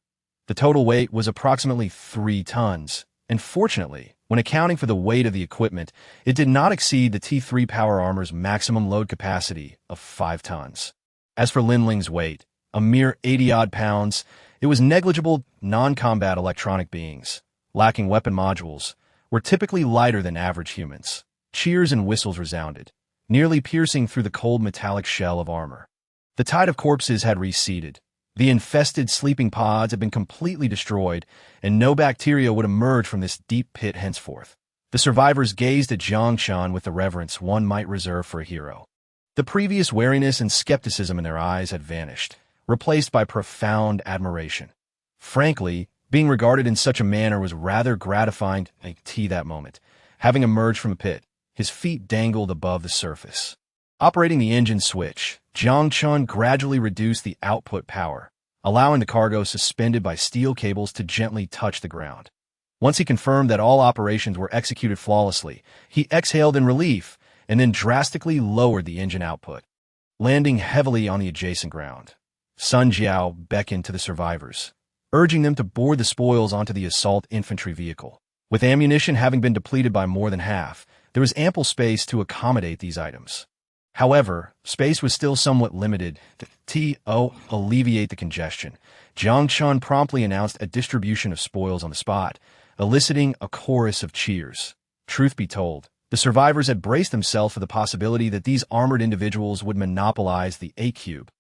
The total weight was approximately 3 tons, and fortunately, when accounting for the weight of the equipment, it did not exceed the T3 power armor's maximum load capacity of 5 tons. As for Lin Ling's weight, a mere 80-odd pounds, it was negligible. Non-combat electronic beings, lacking weapon modules, were typically lighter than average humans. Cheers and whistles resounded, nearly piercing through the cold metallic shell of armor. The tide of corpses had receded. The infested sleeping pods had been completely destroyed, and no bacteria would emerge from this deep pit henceforth. The survivors gazed at Jiang Chen with the reverence one might reserve for a hero. The previous wariness and skepticism in their eyes had vanished, replaced by profound admiration. Frankly, being regarded in such a manner was rather gratifying to that moment. Having emerged from a pit, his feet dangled above the surface. Operating the engine switch, Jiang Chen gradually reduced the output power, allowing the cargo suspended by steel cables to gently touch the ground. Once he confirmed that all operations were executed flawlessly, he exhaled in relief and then drastically lowered the engine output, landing heavily on the adjacent ground. Sun Jiao beckoned to the survivors, urging them to board the spoils onto the assault infantry vehicle. With ammunition having been depleted by more than half, there was ample space to accommodate these items. However, space was still somewhat limited. To alleviate the congestion, Jiang Chen promptly announced a distribution of spoils on the spot, eliciting a chorus of cheers. Truth be told, the survivors had braced themselves for the possibility that these armored individuals would monopolize the A-cube.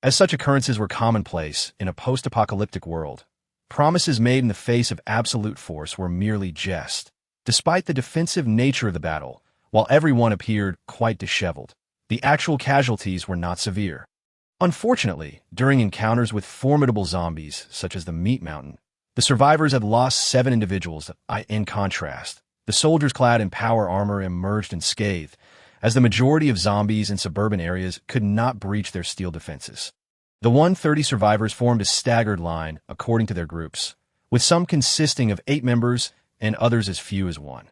As such occurrences were commonplace in a post-apocalyptic world, Promises made in the face of absolute force were merely jest. Despite the defensive nature of the battle, while everyone appeared quite disheveled, the actual casualties were not severe. Unfortunately, during encounters with formidable zombies, such as the Meat Mountain, the survivors had lost 7 individuals. In contrast, the soldiers clad in power armor emerged unscathed, as the majority of zombies in suburban areas could not breach their steel defenses. The 130 survivors formed a staggered line according to their groups, with some consisting of 8 members and others as few as 1.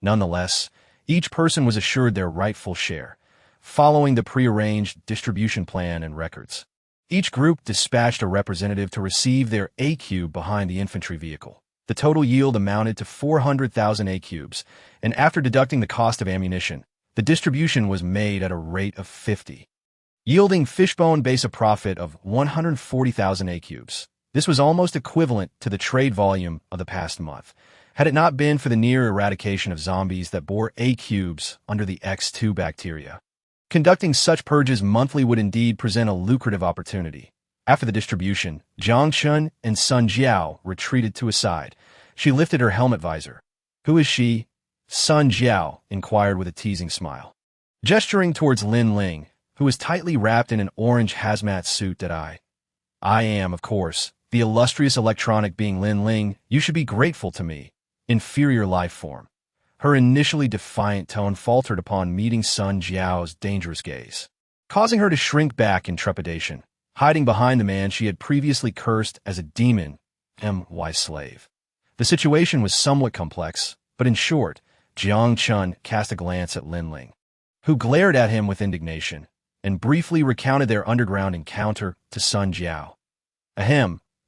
Nonetheless, each person was assured their rightful share, following the prearranged distribution plan and records. Each group dispatched a representative to receive their A cube behind the infantry vehicle. The total yield amounted to 400,000 A cubes, and after deducting the cost of ammunition, the distribution was made at a rate of 50, yielding Fishbone base a profit of 140,000 A cubes. This was almost equivalent to the trade volume of the past month, had it not been for the near eradication of zombies that bore A cubes under the X2 bacteria. Conducting such purges monthly would indeed present a lucrative opportunity. After the distribution, Jiang Chen and Sun Jiao retreated to a side. She lifted her helmet visor. "Who is she?" Sun Jiao inquired with a teasing smile, gesturing towards Lin Ling, who was tightly wrapped in an orange hazmat suit. I am, of course, the illustrious electronic being Lin Ling. You should be grateful to me. Inferior life form. Her initially defiant tone faltered upon meeting Sun Jiao's dangerous gaze, causing her to shrink back in trepidation, hiding behind the man she had previously cursed as a demon, my slave. The situation was somewhat complex, but in short, Jiang Chen cast a glance at Lin Ling, who glared at him with indignation, and briefly recounted their underground encounter to Sun Jiao.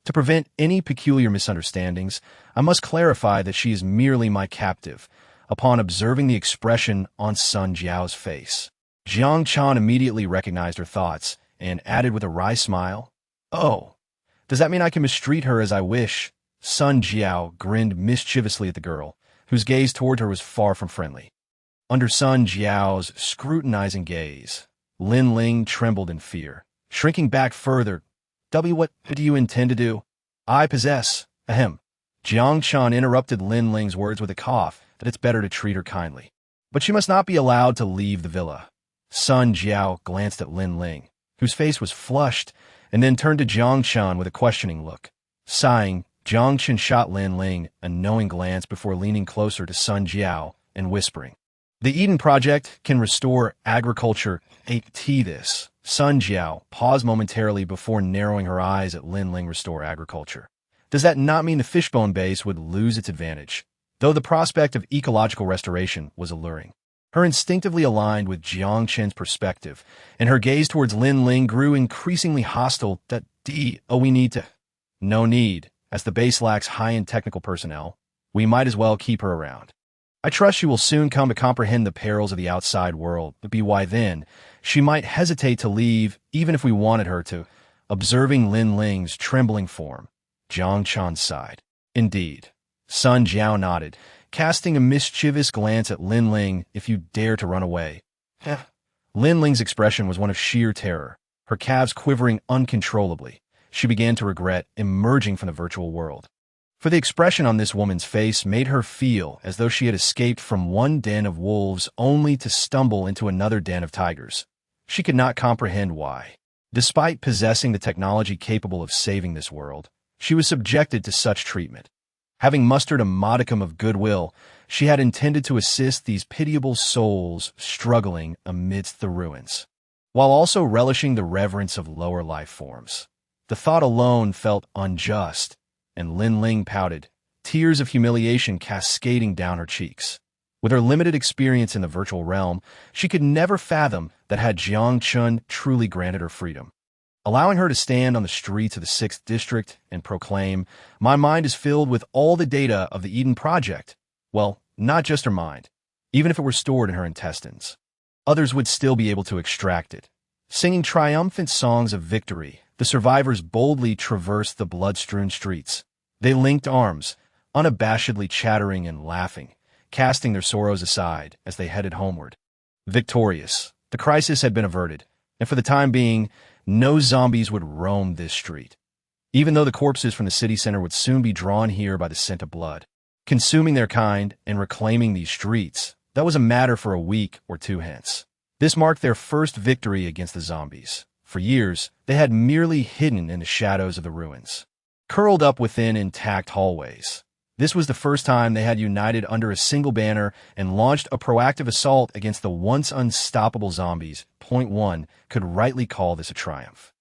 To prevent any peculiar misunderstandings, I must clarify that she is merely my captive. Upon observing the expression on Sun Jiao's face, Jiang Chen immediately recognized her thoughts and added with a wry smile, "Oh, does that mean I can mistreat her as I wish?" Sun Jiao grinned mischievously at the girl, whose gaze toward her was far from friendly. Under Sun Jiao's scrutinizing gaze, Lin Ling trembled in fear, shrinking back further. What do you intend to do?" "I possess, Jiang Chen interrupted Lin Ling's words with a cough, that it's better to treat her kindly. "But she must not be allowed to leave the villa." Sun Jiao glanced at Lin Ling, whose face was flushed, and then turned to Jiang Chen with a questioning look. Sighing, Jiang Chen shot Lin Ling a knowing glance before leaning closer to Sun Jiao and whispering, "The Eden Project can restore agriculture. This." Sun Jiao paused momentarily before narrowing her eyes at Lin Ling. "Restore agriculture. Does that not mean the Fishbone base would lose its advantage?" Though the prospect of ecological restoration was alluring, her instinctively aligned with Jiang Chen's perspective, and her gaze towards Lin Ling grew increasingly hostile. We need to. "No need. As the base lacks high-end technical personnel, we might as well keep her around. I trust she will soon come to comprehend the perils of the outside world, but by then, she might hesitate to leave, even if we wanted her to." Observing Lin Ling's trembling form, Jiang Chen sighed. "Indeed." Sun Jiao nodded, casting a mischievous glance at Lin Ling. "If you dare to run away." Lin Ling's expression was one of sheer terror, her calves quivering uncontrollably. She began to regret emerging from the virtual world, for the expression on this woman's face made her feel as though she had escaped from one den of wolves only to stumble into another den of tigers. She could not comprehend why, despite possessing the technology capable of saving this world, she was subjected to such treatment. Having mustered a modicum of goodwill, she had intended to assist these pitiable souls struggling amidst the ruins, while also relishing the reverence of lower life forms. The thought alone felt unjust, and Lin Ling pouted, tears of humiliation cascading down her cheeks. With her limited experience in the virtual realm, she could never fathom that had Jiang Chen truly granted her freedom, allowing her to stand on the streets of the 6th District and proclaim, "My mind is filled with all the data of the Eden Project." Well, not just her mind. Even if it were stored in her intestines, others would still be able to extract it. Singing triumphant songs of victory, the survivors boldly traversed the blood-strewn streets. They linked arms, unabashedly chattering and laughing, casting their sorrows aside as they headed homeward. Victorious, the crisis had been averted, and for the time being, no zombies would roam this street. even though the corpses from the city center would soon be drawn here by the scent of blood. Consuming their kind and reclaiming these streets, that was a matter for a week or two hence. This marked their first victory against the zombies. For years, they had merely hidden in the shadows of the ruins, curled up within intact hallways. This was the first time they had united under a single banner and launched a proactive assault against the once unstoppable zombies. Point one could rightly call this a triumph.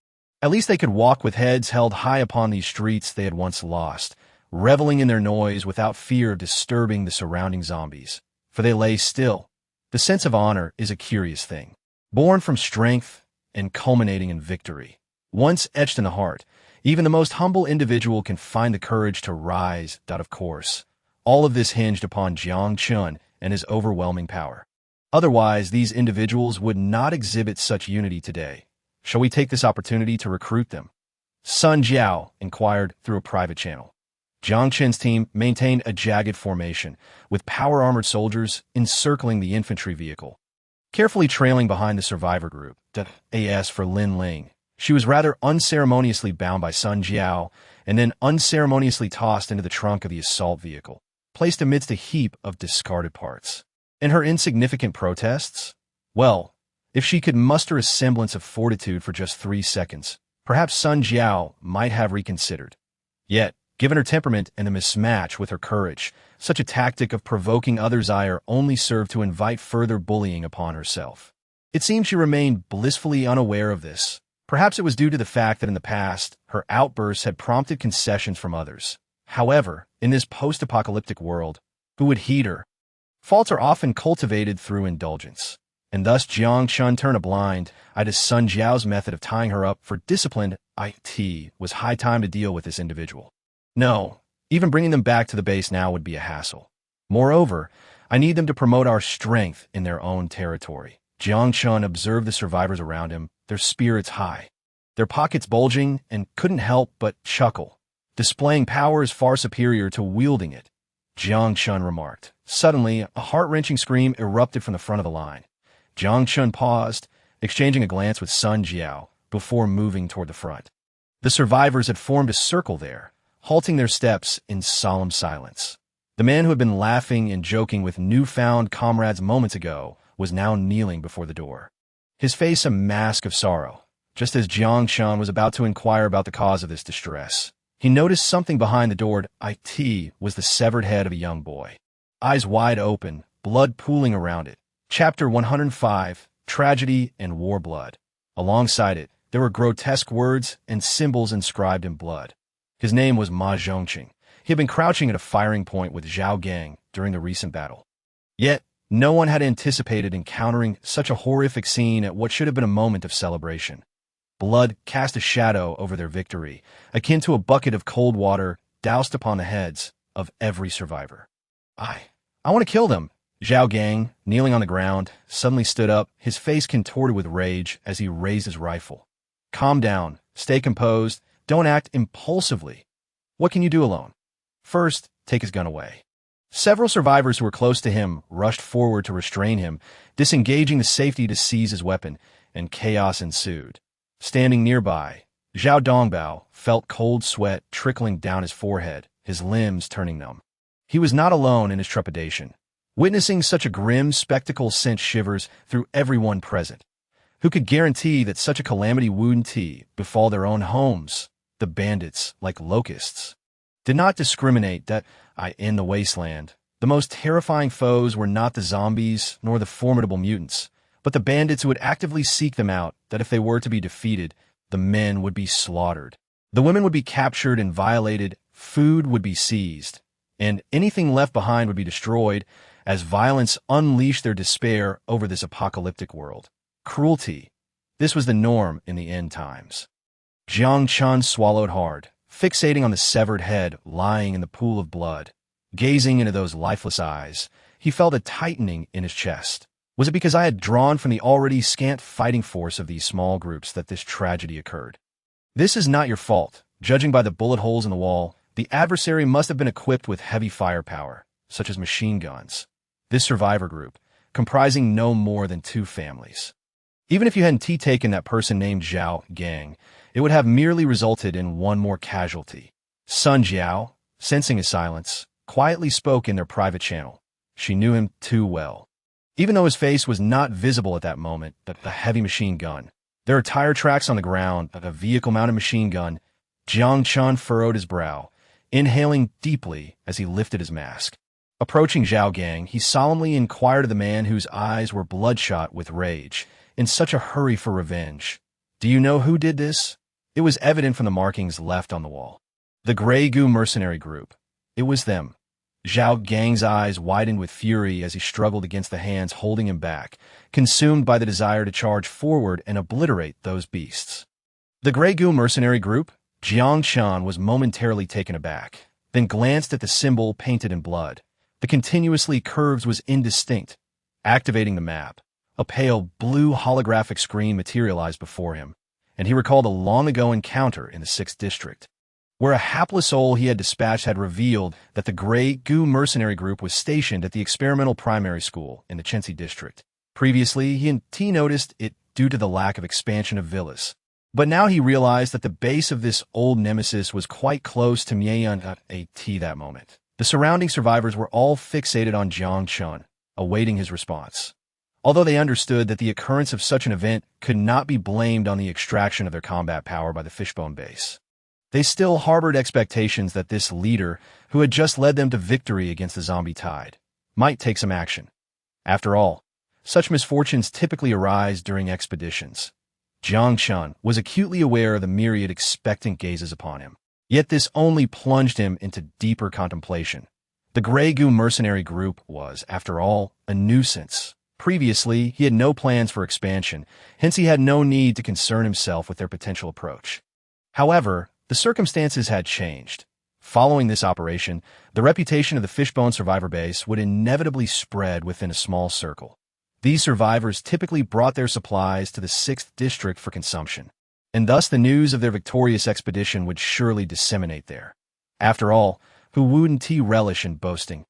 At least they could walk with heads held high upon these streets they had once lost, reveling in their noise without fear of disturbing the surrounding zombies, for they lay still. The sense of honor is a curious thing, born from strength and culminating in victory. Once etched in the heart, even the most humble individual can find the courage to rise. Of course, all of this hinged upon Jiang Chen and his overwhelming power. Otherwise, these individuals would not exhibit such unity today. Shall we take this opportunity to recruit them? Sun Jiao inquired through a private channel. Jiang Chen's team maintained a jagged formation, with power-armored soldiers encircling the infantry vehicle, carefully trailing behind the survivor group. As for Lin Ling, she was rather unceremoniously bound by Sun Jiao and then unceremoniously tossed into the trunk of the assault vehicle, placed amidst a heap of discarded parts. And her insignificant protests? Well, if she could muster a semblance of fortitude for just 3 seconds, perhaps Sun Jiao might have reconsidered. Yet, given her temperament and the mismatch with her courage, such a tactic of provoking others' ire only served to invite further bullying upon herself. It seemed she remained blissfully unaware of this. Perhaps it was due to the fact that in the past, her outbursts had prompted concessions from others. However, in this post-apocalyptic world, who would heed her? Faults are often cultivated through indulgence, and thus Jiang Chen turned a blind eye to Sun Jiao's method of tying her up for disciplined. It was high time to deal with this individual. No, even bringing them back to the base now would be a hassle. Moreover, I need them to promote our strength in their own territory. Jiang Chen observed the survivors around him, their spirits high, their pockets bulging, and couldn't help but chuckle. Displaying power is far superior to wielding it, Jiang Chen remarked. Suddenly, a heart-wrenching scream erupted from the front of the line. Jiang Chen paused, exchanging a glance with Sun Jiao before moving toward the front. The survivors had formed a circle there, halting their steps in solemn silence. The man who had been laughing and joking with newfound comrades moments ago was now kneeling before the door, his face a mask of sorrow. Just as Jiang Chen was about to inquire about the cause of this distress, he noticed something behind the door. It was the severed head of a young boy, eyes wide open, blood pooling around it. Chapter 105, Tragedy and War Blood. Alongside it, there were grotesque words and symbols inscribed in blood. His name was Ma Zhongqing. He had been crouching at a firing point with Zhao Gang during the recent battle. Yet, no one had anticipated encountering such a horrific scene at what should have been a moment of celebration. Blood cast a shadow over their victory, akin to a bucket of cold water doused upon the heads of every survivor. I want to kill them. Zhao Gang, kneeling on the ground, suddenly stood up, his face contorted with rage as he raised his rifle. Calm down, stay composed, don't act impulsively. What can you do alone? First, take his gun away. Several survivors who were close to him rushed forward to restrain him, disengaging the safety to seize his weapon, and chaos ensued. Standing nearby, Zhao Dongbao felt cold sweat trickling down his forehead, his limbs turning numb. He was not alone in his trepidation. Witnessing such a grim spectacle sent shivers through everyone present. Who could guarantee that such a calamity wouldn't befall their own homes? The bandits, like locusts, did not discriminate that in the wasteland. The most terrifying foes were not the zombies nor the formidable mutants, but the bandits who would actively seek them out, that if they were to be defeated, the men would be slaughtered. The women would be captured and violated, food would be seized, and anything left behind would be destroyed as violence unleashed their despair over this apocalyptic world. Cruelty. This was the norm in the end times. Jiang Chen swallowed hard, fixating on the severed head lying in the pool of blood. Gazing into those lifeless eyes, he felt a tightening in his chest. Was it because I had drawn from the already scant fighting force of these small groups that this tragedy occurred? This is not your fault. Judging by the bullet holes in the wall, the adversary must have been equipped with heavy firepower, such as machine guns. This survivor group, comprising no more than 2 families. Even if you hadn't taken that person named Zhao Gang, it would have merely resulted in one more casualty. Sun Jiao, sensing his silence, quietly spoke in their private channel. She knew him too well. Even though his face was not visible at that moment, the heavy machine gun. There are tire tracks on the ground of a vehicle-mounted machine gun. Jiang Chen furrowed his brow, inhaling deeply as he lifted his mask. Approaching Zhao Gang, he solemnly inquired of the man whose eyes were bloodshot with rage, in such a hurry for revenge. "Do you know who did this?" It was evident from the markings left on the wall. The Grey Goo mercenary group. It was them. Zhao Gang's eyes widened with fury as he struggled against the hands holding him back, consumed by the desire to charge forward and obliterate those beasts. The Grey Goo mercenary group? Jiang Chen was momentarily taken aback, then glanced at the symbol painted in blood. The continuously curves was indistinct. Activating the map, a pale blue holographic screen materialized before him, and he recalled a long-ago encounter in the 6th district, where a hapless soul he had dispatched had revealed that the Grey Goo mercenary group was stationed at the experimental primary school in the Chenxi district. Previously, he and T noticed it due to the lack of expansion of villas. But now he realized that the base of this old nemesis was quite close to Mian.At that moment. The surrounding survivors were all fixated on Jiang Chen, awaiting his response. Although they understood that the occurrence of such an event could not be blamed on the extraction of their combat power by the Fishbone base, they still harbored expectations that this leader, who had just led them to victory against the zombie tide, might take some action. After all, such misfortunes typically arise during expeditions. Jiang Chen was acutely aware of the myriad expectant gazes upon him. Yet this only plunged him into deeper contemplation. The Grey Goo mercenary group was, after all, a nuisance. Previously, he had no plans for expansion, hence he had no need to concern himself with their potential approach. However, the circumstances had changed. Following this operation, the reputation of the Fishbone survivor base would inevitably spread within a small circle. These survivors typically brought their supplies to the 6th district for consumption, and thus the news of their victorious expedition would surely disseminate there. After all, who wouldn't relish in boasting,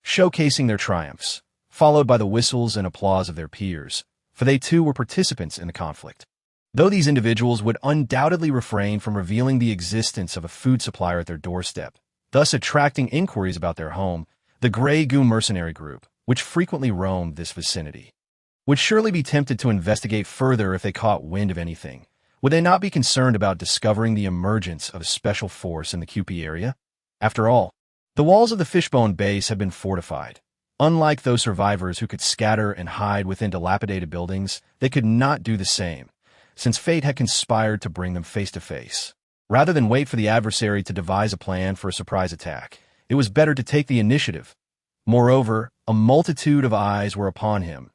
showcasing their triumphs, followed by the whistles and applause of their peers, for they too were participants in the conflict. Though these individuals would undoubtedly refrain from revealing the existence of a food supplier at their doorstep, thus attracting inquiries about their home, the Grey Goo mercenary group, which frequently roamed this vicinity, would surely be tempted to investigate further if they caught wind of anything. Would they not be concerned about discovering the emergence of a special force in the QP area? After all, the walls of the Fishbone base had been fortified. Unlike those survivors who could scatter and hide within dilapidated buildings, they could not do the same, since fate had conspired to bring them face to face. Rather than wait for the adversary to devise a plan for a surprise attack, it was better to take the initiative. Moreover, a multitude of eyes were upon him,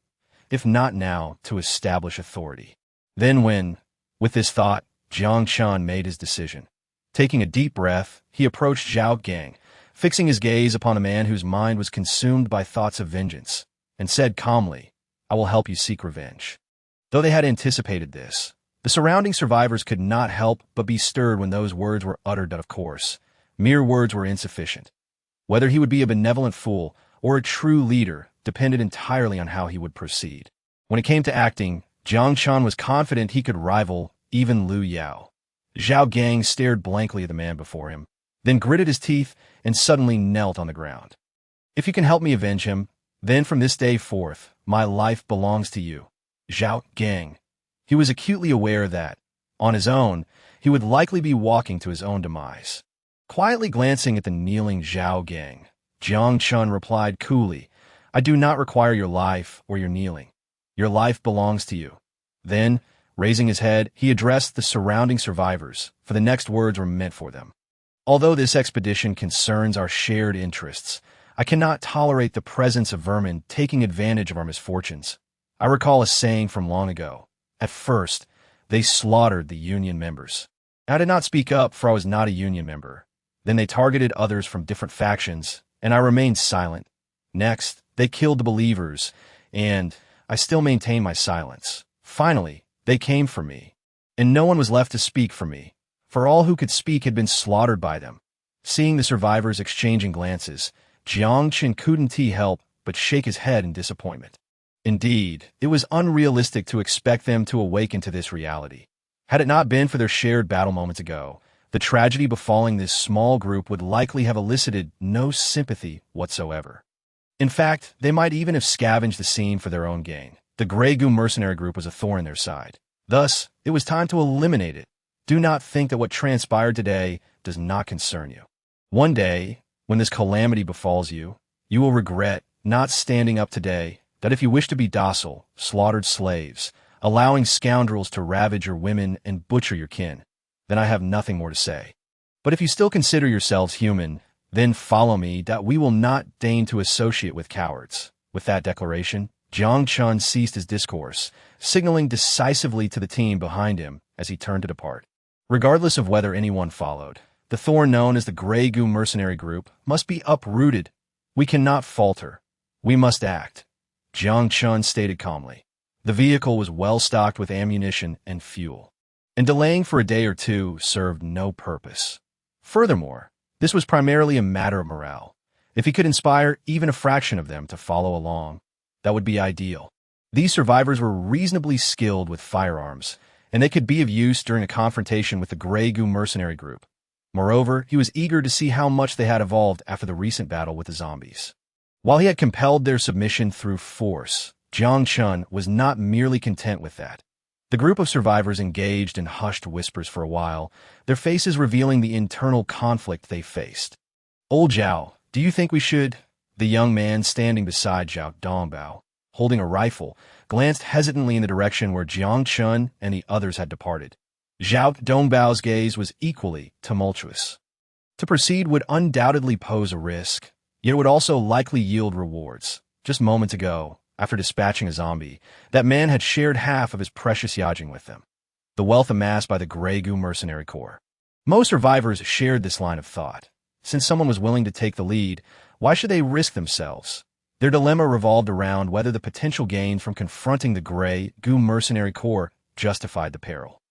if not now, to establish authority. Then with this thought, Jiang Chen made his decision. Taking a deep breath, he approached Zhao Gang, fixing his gaze upon a man whose mind was consumed by thoughts of vengeance, and said calmly, "I will help you seek revenge." Though they had anticipated this, the surrounding survivors could not help but be stirred when those words were uttered. Of course, mere words were insufficient. Whether he would be a benevolent fool or a true leader depended entirely on how he would proceed. When it came to acting, Jiang Chen was confident he could rival even Liu Yao. Zhao Gang stared blankly at the man before him, then gritted his teeth and suddenly knelt on the ground. "If you can help me avenge him, then from this day forth, my life belongs to you." Zhao Gang. He was acutely aware that, on his own, he would likely be walking to his own demise. Quietly glancing at the kneeling Zhao Gang, Jiang Chen replied coolly, "I do not require your life or your kneeling. Your life belongs to you." Then, raising his head, he addressed the surrounding survivors, for the next words were meant for them. "Although this expedition concerns our shared interests, I cannot tolerate the presence of vermin taking advantage of our misfortunes. I recall a saying from long ago. At first, they slaughtered the Union members. I did not speak up, for I was not a Union member. Then they targeted others from different factions, and I remained silent. Next, they killed the believers, and I still maintained my silence. Finally, they came for me, and no one was left to speak for me, for all who could speak had been slaughtered by them." Seeing the survivors exchanging glances, Jiang Chen couldn't help but shake his head in disappointment. Indeed, it was unrealistic to expect them to awaken to this reality. Had it not been for their shared battle moments ago, the tragedy befalling this small group would likely have elicited no sympathy whatsoever. In fact, they might even have scavenged the scene for their own gain. The Grey Goo mercenary group was a thorn in their side. Thus, it was time to eliminate it. Do not think that what transpired today does not concern you. One day, when this calamity befalls you, you will regret not standing up today, that if you wish to be docile, slaughtered slaves, allowing scoundrels to ravage your women and butcher your kin, then I have nothing more to say. But if you still consider yourselves human, then follow me, that we will not deign to associate with cowards. With that declaration, Jiang Chen ceased his discourse, signaling decisively to the team behind him as he turned to depart. Regardless of whether anyone followed, the thorn known as the Grey Goo mercenary group must be uprooted. We cannot falter. We must act, Jiang Chen stated calmly. The vehicle was well stocked with ammunition and fuel, and delaying for a day or two served no purpose. Furthermore, this was primarily a matter of morale. If he could inspire even a fraction of them to follow along, that would be ideal. These survivors were reasonably skilled with firearms, and they could be of use during a confrontation with the Grey Goo mercenary group. Moreover, he was eager to see how much they had evolved after the recent battle with the zombies. While he had compelled their submission through force, Jiang Chen was not merely content with that. The group of survivors engaged in hushed whispers for a while, their faces revealing the internal conflict they faced. "Old Zhao, do you think we should?" The young man standing beside Zhao Dongbao, holding a rifle, glanced hesitantly in the direction where Jiang Chen and the others had departed. Zhao Dongbao's gaze was equally tumultuous. To proceed would undoubtedly pose a risk, yet it would also likely yield rewards. Just moments ago, after dispatching a zombie, that man had shared half of his precious yajing with them, the wealth amassed by the Grey Goo mercenary corps. Most survivors shared this line of thought. Since someone was willing to take the lead, why should they risk themselves? Their dilemma revolved around whether the potential gain from confronting the Grey Goo mercenary corps justified the peril.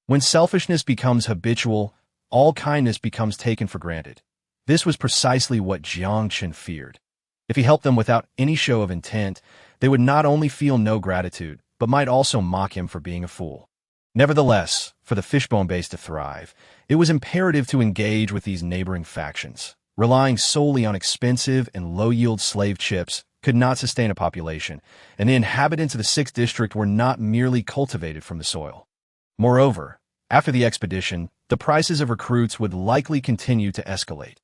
When selfishness becomes habitual, all kindness becomes taken for granted. This was precisely what Jiang Chen feared. If he helped them without any show of intent, they would not only feel no gratitude, but might also mock him for being a fool. Nevertheless, for the fishbone base to thrive, it was imperative to engage with these neighboring factions. Relying solely on expensive and low-yield slave chips could not sustain a population, and the inhabitants of the 6th district were not merely cultivated from the soil. Moreover, after the expedition, the prices of recruits would likely continue to escalate.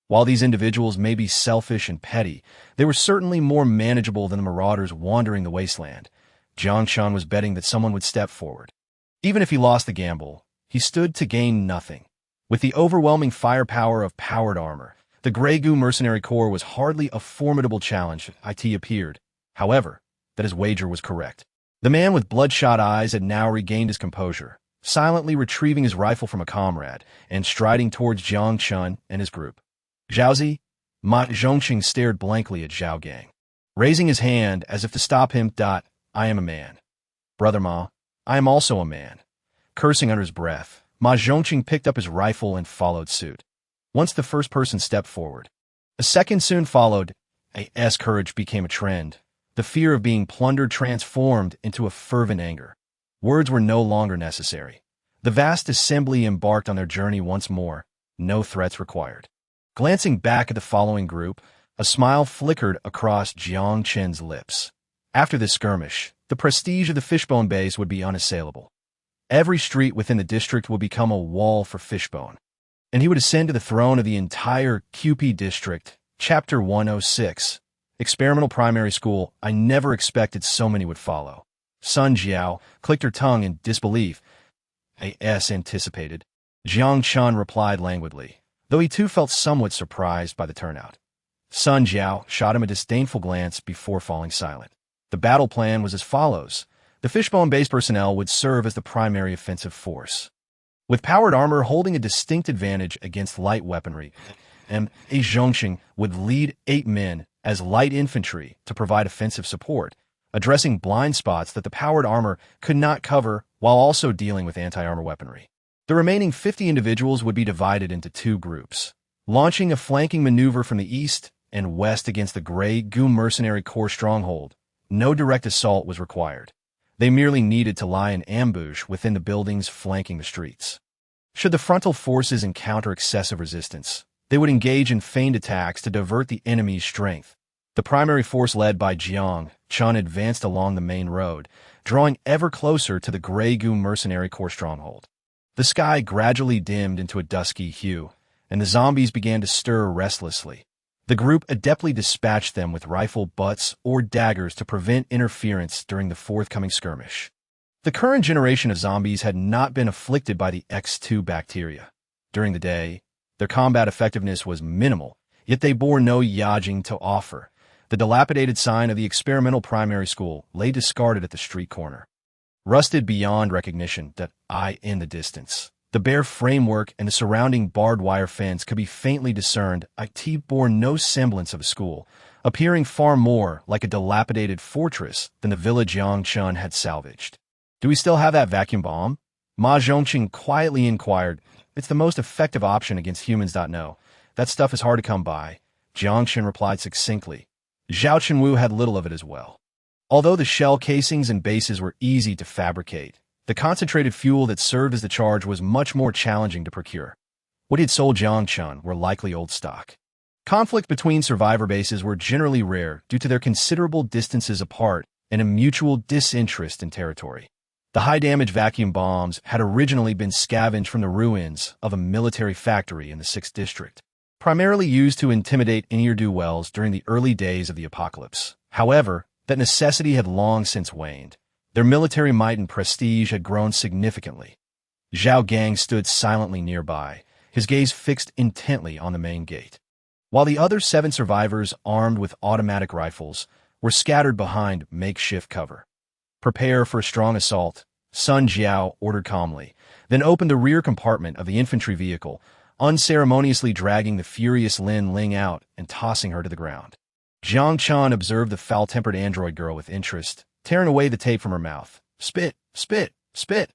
While these individuals may be selfish and petty, they were certainly more manageable than the marauders wandering the wasteland. Jiang Chen was betting that someone would step forward. Even if he lost the gamble, he stood to gain nothing. With the overwhelming firepower of powered armor, the Grey Goo mercenary corps was hardly a formidable challenge. It appeared, however, that his wager was correct. The man with bloodshot eyes had now regained his composure, silently retrieving his rifle from a comrade and striding towards Jiang Chen and his group. "Zhaozi?" Ma Zhongqing stared blankly at Zhao Gang, raising his hand as if to stop him. "I am a man. Brother Ma, I am also a man." Cursing under his breath, Ma Zhongqing picked up his rifle and followed suit. Once the first person stepped forward, a second soon followed. As courage became a trend, the fear of being plundered transformed into a fervent anger. Words were no longer necessary. The vast assembly embarked on their journey once more, no threats required. Glancing back at the following group, a smile flickered across Jiang Chen's lips. After this skirmish, the prestige of the Fishbone base would be unassailable. Every street within the district would become a wall for Fishbone, and he would ascend to the throne of the entire QP district. Chapter 106. Experimental Primary School. I never expected so many would follow. Sun Jiao clicked her tongue in disbelief. As anticipated, Jiang Chen replied languidly, though he too felt somewhat surprised by the turnout. Sun Jiao shot him a disdainful glance before falling silent. The battle plan was as follows. The Fishbone base personnel would serve as the primary offensive force, with powered armor holding a distinct advantage against light weaponry, and Zhongqing would lead 8 men as light infantry to provide offensive support, addressing blind spots that the powered armor could not cover while also dealing with anti-armor weaponry. The remaining 50 individuals would be divided into 2 groups, launching a flanking maneuver from the east and west against the Grey Goo mercenary corps stronghold. No direct assault was required. They merely needed to lie in ambush within the buildings flanking the streets. Should the frontal forces encounter excessive resistance, they would engage in feigned attacks to divert the enemy's strength. The primary force led by Jiang Chen advanced along the main road, drawing ever closer to the Grey Goo mercenary corps stronghold. The sky gradually dimmed into a dusky hue, and the zombies began to stir restlessly. The group adeptly dispatched them with rifle butts or daggers to prevent interference during the forthcoming skirmish. The current generation of zombies had not been afflicted by the X2 bacteria. During the day, their combat effectiveness was minimal, yet they bore no Yajing to offer. The dilapidated sign of the experimental primary school lay discarded at the street corner. Rusted beyond recognition, that eye in the distance. The bare framework and the surrounding barbed wire fence could be faintly discerned. It bore no semblance of a school, appearing far more like a dilapidated fortress than the village Jiang Chen had salvaged. "Do we still have that vacuum bomb?" Ma Zhongqing quietly inquired. "It's the most effective option against humans. No, that stuff is hard to come by," Jiang Chen replied succinctly. Zhao Chenwu had little of it as well. Although the shell casings and bases were easy to fabricate, the concentrated fuel that served as the charge was much more challenging to procure. What he had sold Jiang Chen were likely old stock. Conflict between survivor bases were generally rare due to their considerable distances apart and a mutual disinterest in territory. The high-damage vacuum bombs had originally been scavenged from the ruins of a military factory in the 6th District, primarily used to intimidate ne'er-do-wells during the early days of the apocalypse. However, that necessity had long since waned. Their military might and prestige had grown significantly. Zhao Gang stood silently nearby, his gaze fixed intently on the main gate. While the other 7 survivors, armed with automatic rifles, were scattered behind makeshift cover. "Prepare for a strong assault," Sun Jiao ordered calmly, then opened the rear compartment of the infantry vehicle, unceremoniously dragging the furious Lin Ling out and tossing her to the ground. Jiang Chen observed the foul-tempered android girl with interest, tearing away the tape from her mouth. "Spit, spit, spit.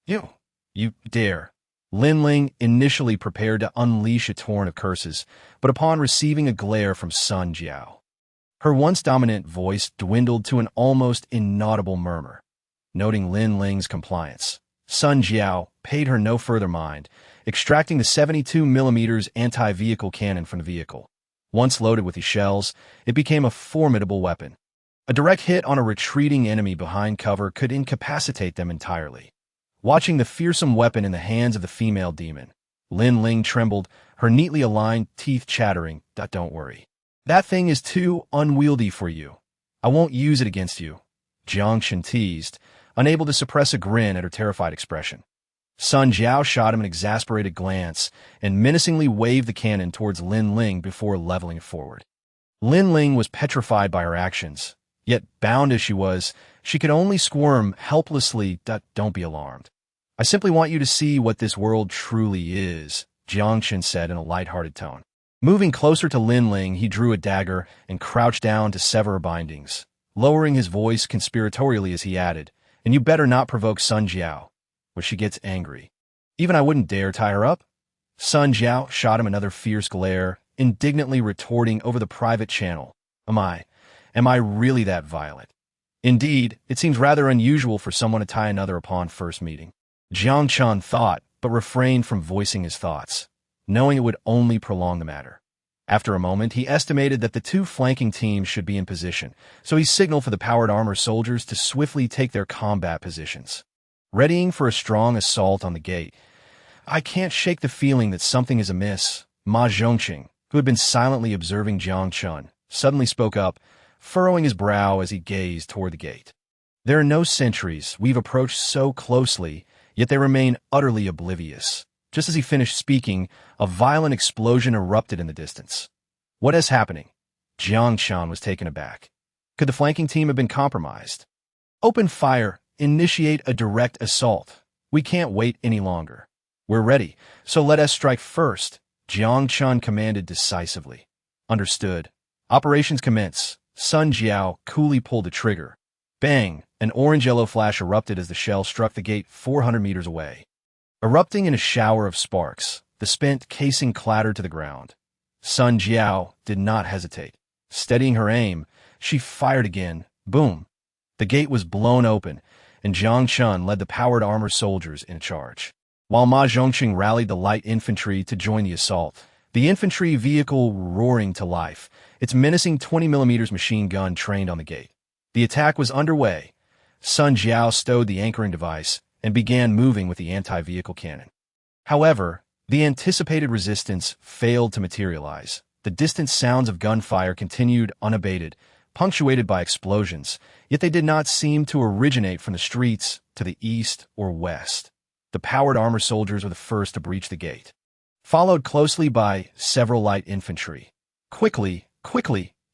You dare." Lin Ling initially prepared to unleash a torrent of curses, but upon receiving a glare from Sun Jiao, her once dominant voice dwindled to an almost inaudible murmur. Noting Lin Ling's compliance, Sun Jiao paid her no further mind, extracting the 72mm anti-vehicle cannon from the vehicle. Once loaded with these shells, it became a formidable weapon. A direct hit on a retreating enemy behind cover could incapacitate them entirely. Watching the fearsome weapon in the hands of the female demon, Lin Ling trembled, her neatly aligned teeth chattering. "Don't worry. That thing is too unwieldy for you. I won't use it against you," Jiang Chen teased, unable to suppress a grin at her terrified expression. Sun Jiao shot him an exasperated glance and menacingly waved the cannon towards Lin Ling before leveling it forward. Lin Ling was petrified by her actions, yet bound as she was, she could only squirm helplessly. "Don't be alarmed. I simply want you to see what this world truly is," Jiang Chen said in a light-hearted tone. Moving closer to Lin Ling, he drew a dagger and crouched down to sever her bindings, lowering his voice conspiratorially as he added, "And you better not provoke Sun Jiao, where she gets angry. Even I wouldn't dare tie her up." Sun Jiao shot him another fierce glare, indignantly retorting over the private channel. Am I really that violent? Indeed, it seems rather unusual for someone to tie another upon first meeting." Jiang Chen thought, but refrained from voicing his thoughts, knowing it would only prolong the matter. After a moment, he estimated that the 2 flanking teams should be in position, so he signaled for the powered armor soldiers to swiftly take their combat positions, readying for a strong assault on the gate. "I can't shake the feeling that something is amiss," Ma Zhongqing, who had been silently observing Jiang Chen, suddenly spoke up, furrowing his brow as he gazed toward the gate. "There are no sentries. We've approached so closely, yet they remain utterly oblivious." Just as he finished speaking, a violent explosion erupted in the distance. "What is happening?" Jiang Chen was taken aback. Could the flanking team have been compromised? "Open fire. Initiate a direct assault. We can't wait any longer. We're ready, so let us strike first," Jiang Chen commanded decisively. "Understood. Operations commence." Sun Jiao coolly pulled the trigger. Bang! An orange-yellow flash erupted as the shell struck the gate 400 meters away. Erupting in a shower of sparks, the spent casing clattered to the ground. Sun Jiao did not hesitate. Steadying her aim, she fired again. Boom! The gate was blown open, and Jiang Chen led the powered armor soldiers in charge. While Ma Zhongqing rallied the light infantry to join the assault, the infantry vehicle roaring to life, its menacing 20mm machine gun trained on the gate. The attack was underway. Sun Jiao stowed the anchoring device and began moving with the anti-vehicle cannon. However, the anticipated resistance failed to materialize. The distant sounds of gunfire continued unabated, punctuated by explosions, yet they did not seem to originate from the streets to the east or west. The powered armor soldiers were the first to breach the gate, followed closely by several light infantry. Quickly,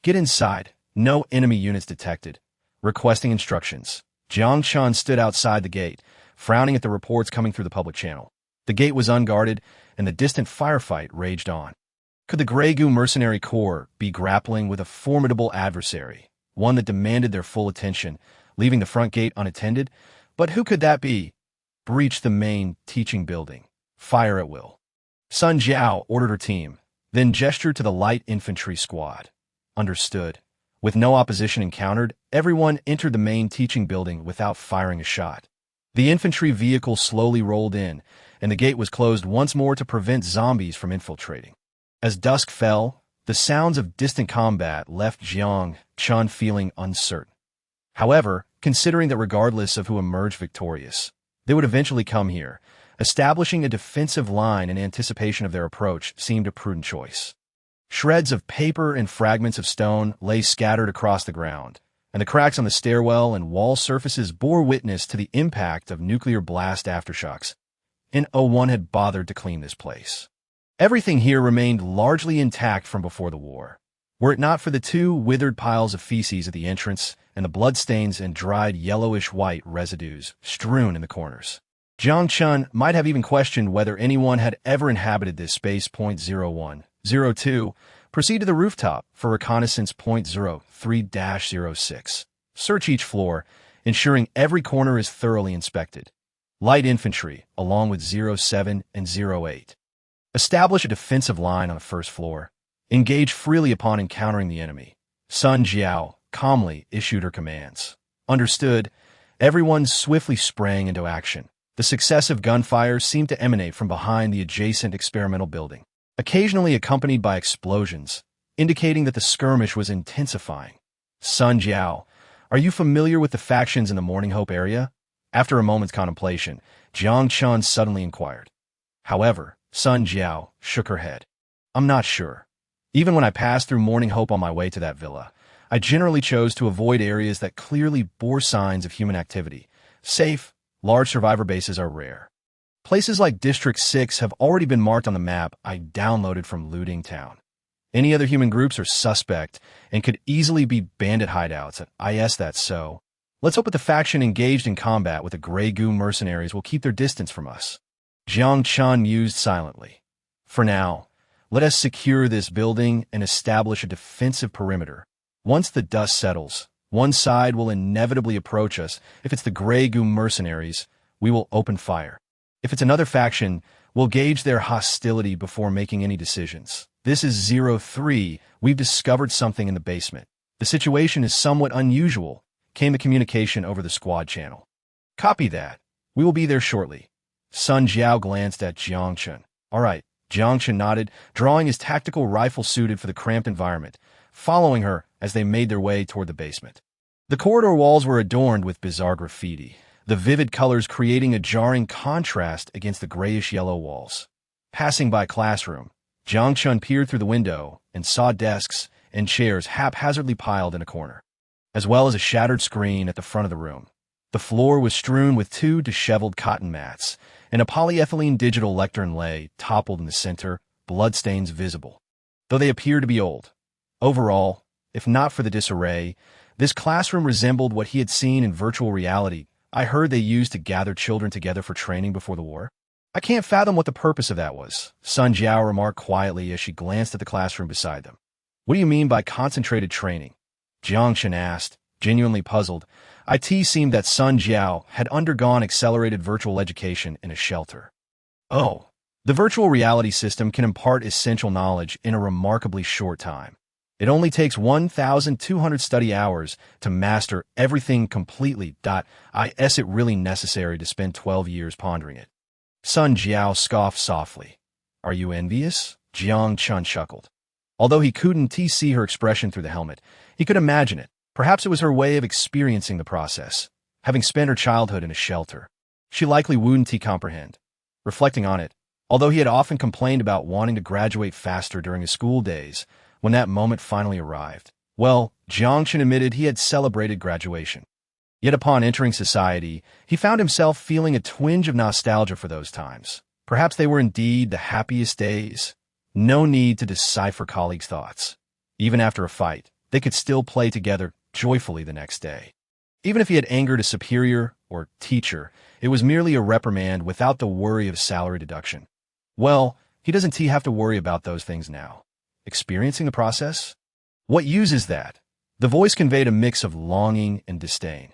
get inside. No enemy units detected. Requesting instructions. Jiang Chen stood outside the gate, frowning at the reports coming through the public channel. The gate was unguarded, and the distant firefight raged on. Could the Grey Goo Mercenary Corps be grappling with a formidable adversary, one that demanded their full attention, leaving the front gate unattended? But who could that be? Breach the main teaching building. Fire at will. Sun Jiao ordered her team, then gestured to the light infantry squad. Understood. With no opposition encountered, everyone entered the main teaching building without firing a shot. The infantry vehicle slowly rolled in, and the gate was closed once more to prevent zombies from infiltrating. As dusk fell, the sounds of distant combat left Jiang Chen feeling uncertain. However, considering that regardless of who emerged victorious, they would eventually come here, establishing a defensive line in anticipation of their approach seemed a prudent choice. Shreds of paper and fragments of stone lay scattered across the ground, and the cracks on the stairwell and wall surfaces bore witness to the impact of nuclear blast aftershocks. And no one had bothered to clean this place. Everything here remained largely intact from before the war, were it not for the two withered piles of feces at the entrance and the bloodstains and dried yellowish-white residues strewn in the corners. Jiang Chen might have even questioned whether anyone had ever inhabited this space. 0102. Proceed to the rooftop for reconnaissance. 03-06. Search each floor, ensuring every corner is thoroughly inspected. Light infantry, along with 07 and 08. Establish a defensive line on the first floor. Engage freely upon encountering the enemy. Sun Jiao calmly issued her commands. Understood. Everyone swiftly sprang into action. The successive gunfire seemed to emanate from behind the adjacent experimental building, occasionally accompanied by explosions, indicating that the skirmish was intensifying. Sun Jiao, are you familiar with the factions in the Morning Hope area? After a moment's contemplation, Jiang Chen suddenly inquired. However, Sun Jiao shook her head. I'm not sure. Even when I passed through Morning Hope on my way to that villa, I generally chose to avoid areas that clearly bore signs of human activity. Safe, large survivor bases are rare. Places like District 6 have already been marked on the map I downloaded from Looting Town. Any other human groups are suspect and could easily be bandit hideouts. Yes, that's so. Let's hope that the faction engaged in combat with the Grey Goo mercenaries will keep their distance from us. Jiang Chen mused silently. For now, let us secure this building and establish a defensive perimeter. Once the dust settles, one side will inevitably approach us. If it's the Grey Goo mercenaries, we will open fire. If it's another faction, we'll gauge their hostility before making any decisions. This is 03. We've discovered something in the basement. The situation is somewhat unusual, came the communication over the squad channel. Copy that. We will be there shortly. Sun Jiao glanced at Jiang Chen. All right. Jiang Chen nodded, drawing his tactical rifle suited for the cramped environment, following her as they made their way toward the basement. The corridor walls were adorned with bizarre graffiti, the vivid colors creating a jarring contrast against the grayish-yellow walls. Passing by a classroom, Jiang Chen peered through the window and saw desks and chairs haphazardly piled in a corner, as well as a shattered screen at the front of the room. The floor was strewn with two disheveled cotton mats, and a polyethylene digital lectern lay toppled in the center, bloodstains visible, though they appeared to be old. Overall, if not for the disarray, this classroom resembled what he had seen in virtual reality I heard they used to gather children together for training before the war. I can't fathom what the purpose of that was, Sun Jiao remarked quietly as she glanced at the classroom beside them. What do you mean by concentrated training? Jiang Chen asked, genuinely puzzled. It seemed that Sun Jiao had undergone accelerated virtual education in a shelter. Oh, the virtual reality system can impart essential knowledge in a remarkably short time. It only takes 1,200 study hours to master everything completely. Is it really necessary to spend 12 years pondering it? Sun Jiao scoffed softly. Are you envious? Jiang Chen chuckled. Although he couldn't see her expression through the helmet, he could imagine it. Perhaps it was her way of experiencing the process, having spent her childhood in a shelter. She likely wouldn't comprehend. Reflecting on it, although he had often complained about wanting to graduate faster during his school days, when that moment finally arrived, well, Jiang Chen admitted he had celebrated graduation. Yet upon entering society, he found himself feeling a twinge of nostalgia for those times. Perhaps they were indeed the happiest days. No need to decipher colleagues' thoughts. Even after a fight, they could still play together joyfully the next day. Even if he had angered a superior or teacher, it was merely a reprimand without the worry of salary deduction. Well, he doesn't have to worry about those things now. Experiencing the process? What use is that? The voice conveyed a mix of longing and disdain.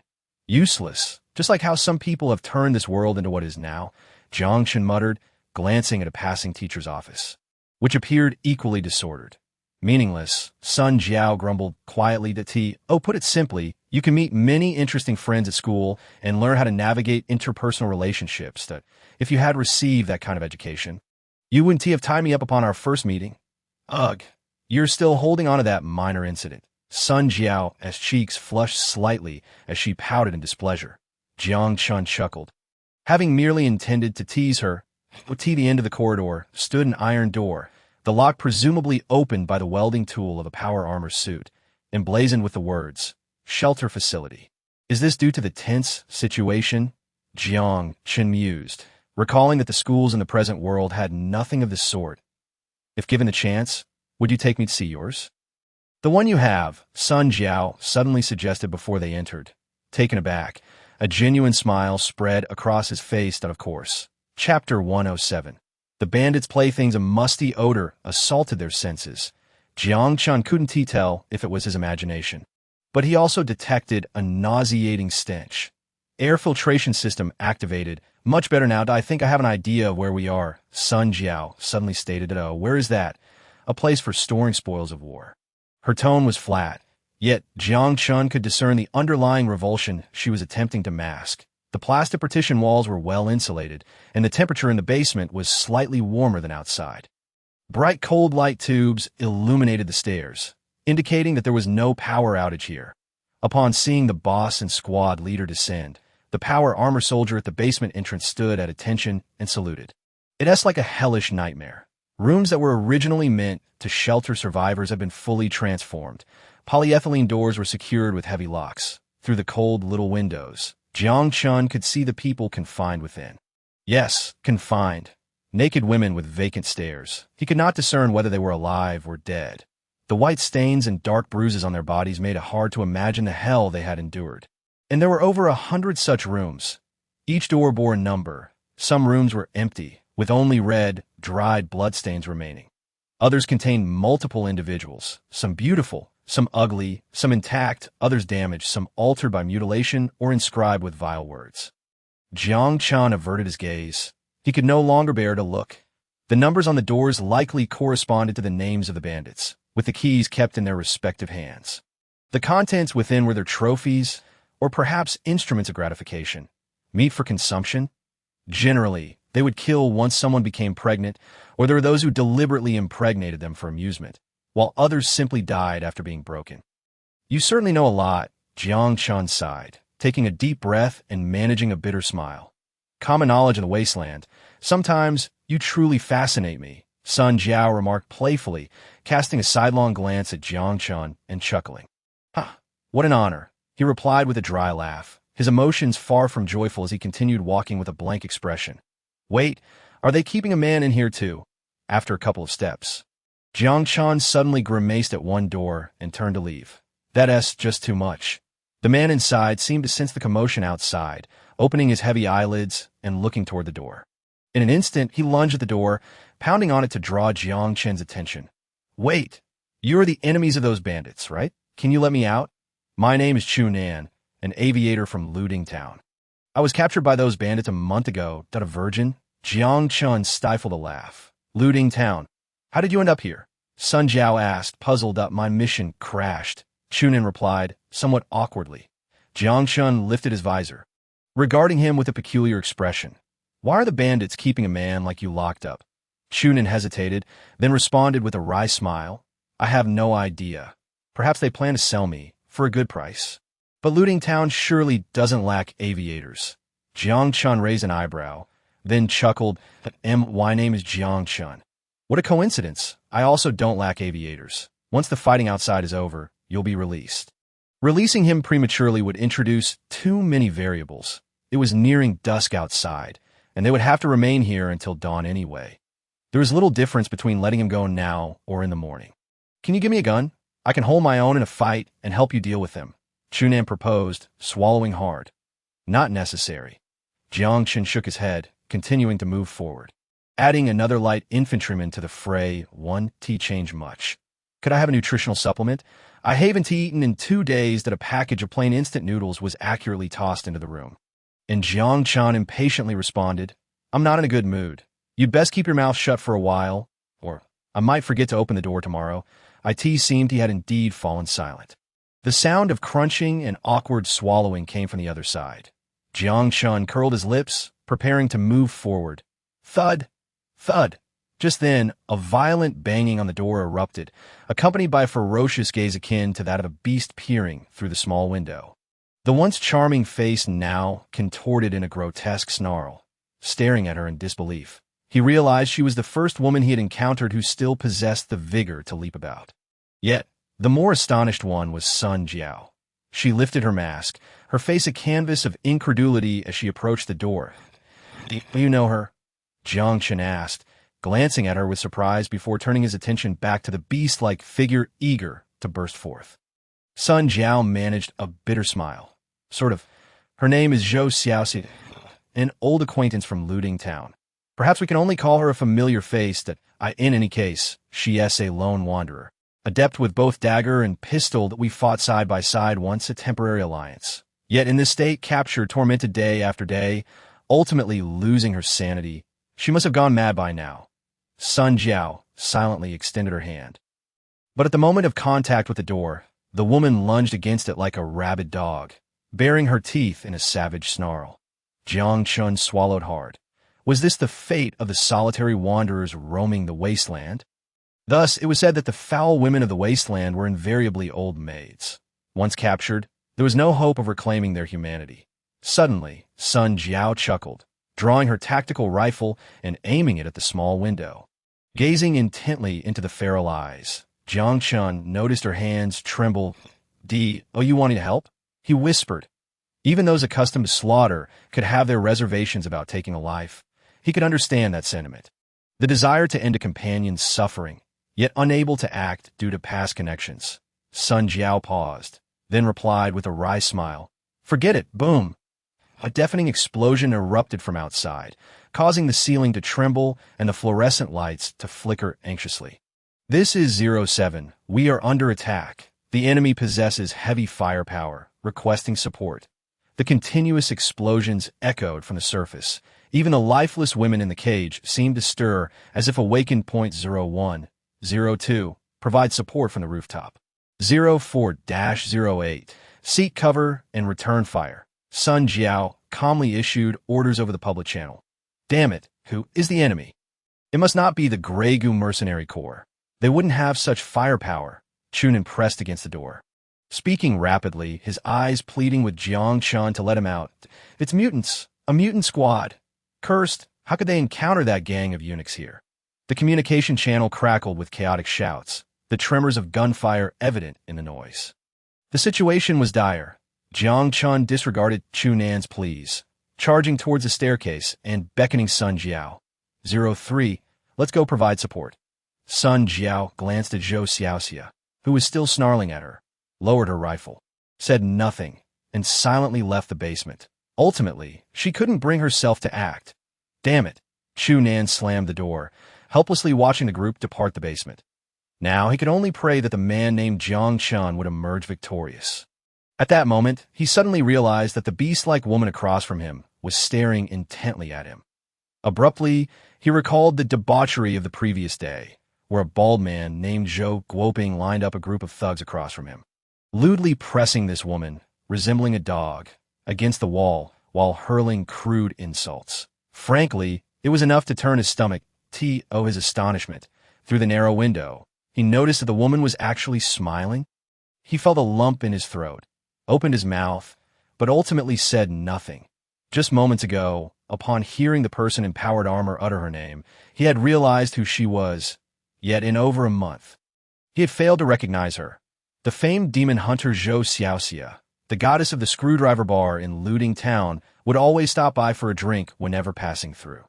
Useless, just like how some people have turned this world into what is now, Jiang Chen muttered, glancing at a passing teacher's office, which appeared equally disordered. Meaningless, Sun Jiao grumbled quietly to T. Oh, put it simply, you can meet many interesting friends at school and learn how to navigate interpersonal relationships that, if you had received that kind of education, you wouldn't have tied me up upon our first meeting. Ugh, you're still holding on to that minor incident. Sun Jiao's cheeks flushed slightly as she pouted in displeasure. Jiang Chen chuckled. Having merely intended to tease her, at the end of the corridor stood an iron door, the lock presumably opened by the welding tool of a power armor suit, emblazoned with the words, Shelter Facility. Is this due to the tense situation? Jiang Chen mused, recalling that the schools in the present world had nothing of the sort. If given the chance, would you take me to see yours? The one you have, Sun Jiao suddenly suggested before they entered. Taken aback, a genuine smile spread across his face. Of course. Chapter 107. The bandits' playthings, a musty odor assaulted their senses. Jiang Chen couldn't tell if it was his imagination, but he also detected a nauseating stench. Air filtration system activated. Much better now. I think I have an idea of where we are, Sun Jiao suddenly stated. Oh, where is that? A place for storing spoils of war. Her tone was flat, yet Jiang Chen could discern the underlying revulsion she was attempting to mask. The plastic partition walls were well insulated, and the temperature in the basement was slightly warmer than outside. Bright cold light tubes illuminated the stairs, indicating that there was no power outage here. Upon seeing the boss and squad leader descend, the power armor soldier at the basement entrance stood at attention and saluted. It's like a hellish nightmare. Rooms that were originally meant to shelter survivors have been fully transformed. Polyethylene doors were secured with heavy locks. Through the cold little windows, Jiang Chen could see the people confined within. Yes, confined. Naked women with vacant stares. He could not discern whether they were alive or dead. The white stains and dark bruises on their bodies made it hard to imagine the hell they had endured. And there were over 100 such rooms. Each door bore a number. Some rooms were empty, with only red, dried bloodstains remaining. Others contained multiple individuals, some beautiful, some ugly, some intact, others damaged, some altered by mutilation or inscribed with vile words. Jiang Chen averted his gaze. He could no longer bear to look. The numbers on the doors likely corresponded to the names of the bandits, with the keys kept in their respective hands. The contents within were their trophies, or perhaps instruments of gratification. Meat for consumption? Generally, they would kill once someone became pregnant, or there were those who deliberately impregnated them for amusement, while others simply died after being broken. You certainly know a lot, Jiang Chen sighed, taking a deep breath and managing a bitter smile. Common knowledge of the wasteland. Sometimes you truly fascinate me, Sun Jiao remarked playfully, casting a sidelong glance at Jiang Chen and chuckling. What an honor, he replied with a dry laugh, his emotions far from joyful as he continued walking with a blank expression. Wait, are they keeping a man in here too? After a couple of steps, Jiang Chen suddenly grimaced at one door and turned to leave. That's just too much. The man inside seemed to sense the commotion outside, opening his heavy eyelids and looking toward the door. In an instant, he lunged at the door, pounding on it to draw Jiang Chen's attention. Wait, you are the enemies of those bandits, right? Can you let me out? My name is Chu Nan, an aviator from Looting Town. I was captured by those bandits a month ago. A virgin? Jiang Chen stifled a laugh. Looting Town. How did you end up here? Sun Jiao asked, puzzled up. My mission crashed, Chunin replied, somewhat awkwardly. Jiang Chen lifted his visor, regarding him with a peculiar expression. Why are the bandits keeping a man like you locked up? Chunin hesitated, then responded with a wry smile. I have no idea. Perhaps they plan to sell me for a good price. But looting town surely doesn't lack aviators. Jiang Chen raised an eyebrow, then chuckled. My name is Jiang Chen. What a coincidence. I also don't lack aviators. Once the fighting outside is over, you'll be released. Releasing him prematurely would introduce too many variables. It was nearing dusk outside, and they would have to remain here until dawn anyway. There was little difference between letting him go now or in the morning. Can you give me a gun? I can hold my own in a fight and help you deal with them, Chunan proposed, swallowing hard. Not necessary. Jiang Chen shook his head, continuing to move forward. Adding another light infantryman to the fray won't change much. Could I have a nutritional supplement? I haven't eaten in 2 days that a package of plain instant noodles was accurately tossed into the room. And Jiang Chen impatiently responded, I'm not in a good mood. You'd best keep your mouth shut for a while, or I might forget to open the door tomorrow. It seemed he had indeed fallen silent. The sound of crunching and awkward swallowing came from the other side. Jiang Chen curled his lips, preparing to move forward. Thud! Thud! Just then, a violent banging on the door erupted, accompanied by a ferocious gaze akin to that of a beast peering through the small window. The once charming face now contorted in a grotesque snarl, staring at her in disbelief. He realized she was the first woman he had encountered who still possessed the vigor to leap about. Yet, the more astonished one was Sun Jiao. She lifted her mask, her face a canvas of incredulity as she approached the door. Do you know her? Jiang Chen asked, glancing at her with surprise before turning his attention back to the beast-like figure eager to burst forth. Sun Jiao managed a bitter smile. Sort of. Her name is Zhou Xiaoxi, an old acquaintance from looting town. Perhaps we can only call her a familiar face in any case, she is a lone wanderer. Adept with both dagger and pistol that we fought side by side once, a temporary alliance. Yet in this state, captured, tormented day after day, ultimately losing her sanity, she must have gone mad by now. Sun Jiao silently extended her hand. But at the moment of contact with the door, the woman lunged against it like a rabid dog, baring her teeth in a savage snarl. Jiang Chen swallowed hard. Was this the fate of the solitary wanderers roaming the wasteland? Thus, it was said that the foul women of the wasteland were invariably old maids. Once captured, there was no hope of reclaiming their humanity. Suddenly, Sun Jiao chuckled, drawing her tactical rifle and aiming it at the small window. Gazing intently into the feral eyes, Jiang Chen noticed her hands tremble. You wanting to help? He whispered. Even those accustomed to slaughter could have their reservations about taking a life. He could understand that sentiment. The desire to end a companion's suffering, yet unable to act due to past connections. Sun Jiao paused, then replied with a wry smile. Forget it, boom. A deafening explosion erupted from outside, causing the ceiling to tremble and the fluorescent lights to flicker anxiously. This is 07. We are under attack. The enemy possesses heavy firepower, requesting support. The continuous explosions echoed from the surface. Even the lifeless women in the cage seemed to stir as if awakened. 01, 02. Provide support from the rooftop. 04-08. Seek cover and return fire. Sun Jiao calmly issued orders over the public channel. Damn it, who is the enemy? It must not be the Grey Goo Mercenary Corps. They wouldn't have such firepower. Chunin pressed against the door, speaking rapidly, his eyes pleading with Jiang Chen to let him out. It's mutants, a mutant squad. Cursed, how could they encounter that gang of eunuchs here? The communication channel crackled with chaotic shouts, the tremors of gunfire evident in the noise. The situation was dire. Jiang Chen disregarded Chunan's pleas, charging towards the staircase and beckoning Sun Jiao. 03, let's go provide support. Sun Jiao glanced at Zhou Xiaoxia, who was still snarling at her, lowered her rifle, said nothing, and silently left the basement. Ultimately, she couldn't bring herself to act. Damn it. Chunan slammed the door, helplessly watching the group depart the basement. Now he could only pray that the man named Jiang Chen would emerge victorious. At that moment, he suddenly realized that the beast-like woman across from him was staring intently at him. Abruptly, he recalled the debauchery of the previous day, where a bald man named Zhou Guoping lined up a group of thugs across from him, lewdly pressing this woman, resembling a dog, against the wall while hurling crude insults. Frankly, it was enough to turn his stomach. His astonishment. Through the narrow window, he noticed that the woman was actually smiling. He felt a lump in his throat, opened his mouth, but ultimately said nothing. Just moments ago, upon hearing the person in powered armor utter her name, he had realized who she was. Yet in over a month, he had failed to recognize her. The famed demon hunter Zhou Xiaoxia, the goddess of the screwdriver bar in looting town, would always stop by for a drink whenever passing through.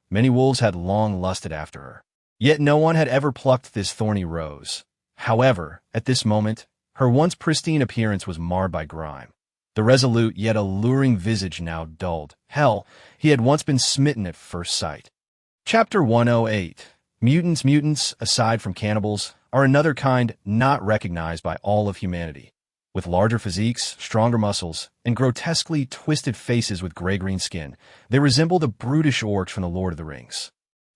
Many wolves had long lusted after her, yet no one had ever plucked this thorny rose. However, at this moment, her once pristine appearance was marred by grime. The resolute yet alluring visage now dulled. Hell, he had once been smitten at first sight. Chapter 108. Mutants, aside from cannibals, are another kind not recognized by all of humanity. With larger physiques, stronger muscles, and grotesquely twisted faces with gray-green skin, they resemble the brutish orcs from the Lord of the Rings.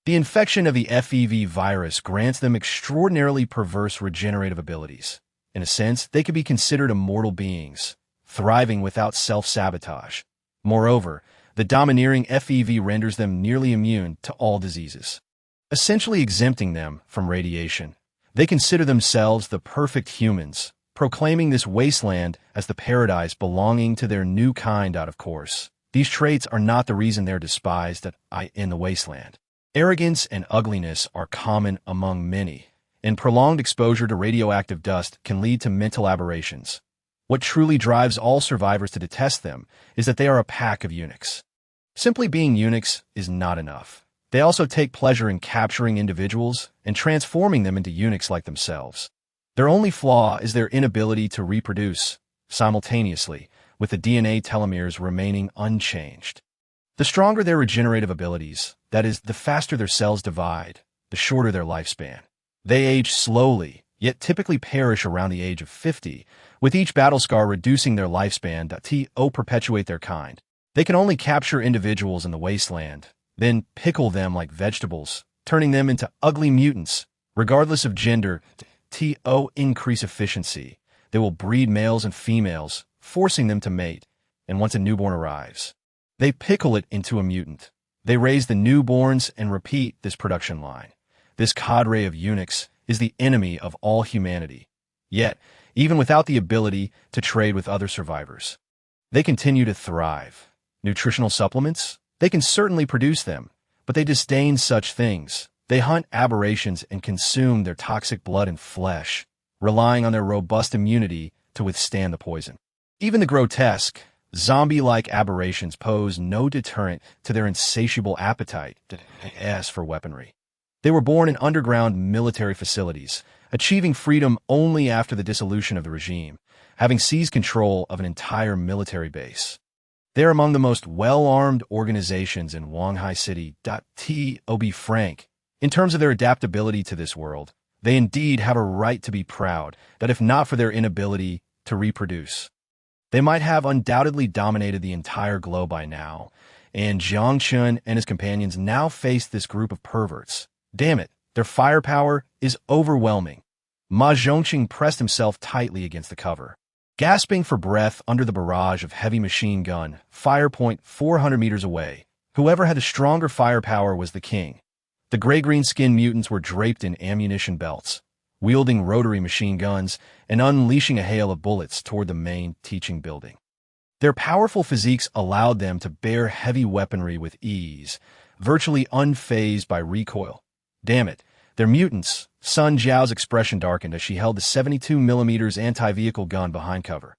The infection of the FEV virus grants them extraordinarily perverse regenerative abilities. In a sense, they could be considered immortal beings, thriving without self-sabotage. Moreover, the domineering FEV renders them nearly immune to all diseases, essentially exempting them from radiation. They consider themselves the perfect humans, proclaiming this wasteland as the paradise belonging to their new kind. Of course, these traits are not the reason they're despised in the wasteland. Arrogance and ugliness are common among many, and prolonged exposure to radioactive dust can lead to mental aberrations. What truly drives all survivors to detest them is that they are a pack of eunuchs. Simply being eunuchs is not enough. They also take pleasure in capturing individuals and transforming them into eunuchs like themselves. Their only flaw is their inability to reproduce simultaneously, with the DNA telomeres remaining unchanged. The stronger their regenerative abilities, that is, the faster their cells divide, the shorter their lifespan. They age slowly, yet typically perish around the age of 50, with each battle scar reducing their lifespan to perpetuate their kind. They can only capture individuals in the wasteland, then pickle them like vegetables, turning them into ugly mutants, regardless of gender. Increase efficiency. They will breed males and females, forcing them to mate, and once a newborn arrives, they pickle it into a mutant. They raise the newborns and repeat this production line. This cadre of eunuchs is the enemy of all humanity. Yet, even without the ability to trade with other survivors, they continue to thrive. Nutritional supplements? They can certainly produce them, but they disdain such things. They hunt aberrations and consume their toxic blood and flesh, relying on their robust immunity to withstand the poison. Even the grotesque, zombie-like aberrations pose no deterrent to their insatiable appetite for weaponry. They were born in underground military facilities, achieving freedom only after the dissolution of the regime, having seized control of an entire military base. They are among the most well-armed organizations in Wanghai City. To be frank, in terms of their adaptability to this world, they indeed have a right to be proud that if not for their inability to reproduce, they might have undoubtedly dominated the entire globe by now, and Jiang Chen and his companions now face this group of perverts. Damn it, their firepower is overwhelming. Ma Zhongqing pressed himself tightly against the cover, gasping for breath under the barrage of heavy machine gun fire point 400 meters away. Whoever had the stronger firepower was the king. The gray-green skinned mutants were draped in ammunition belts, wielding rotary machine guns and unleashing a hail of bullets toward the main teaching building. Their powerful physiques allowed them to bear heavy weaponry with ease, virtually unfazed by recoil. Damn it, they're mutants. Sun Jiao's expression darkened as she held the 72mm anti-vehicle gun behind cover.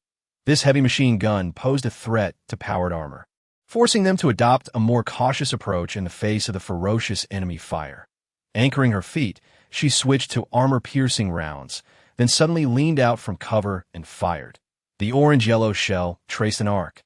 This heavy machine gun posed a threat to powered armor, forcing them to adopt a more cautious approach in the face of the ferocious enemy fire. Anchoring her feet, she switched to armor-piercing rounds, then suddenly leaned out from cover and fired. The orange-yellow shell traced an arc,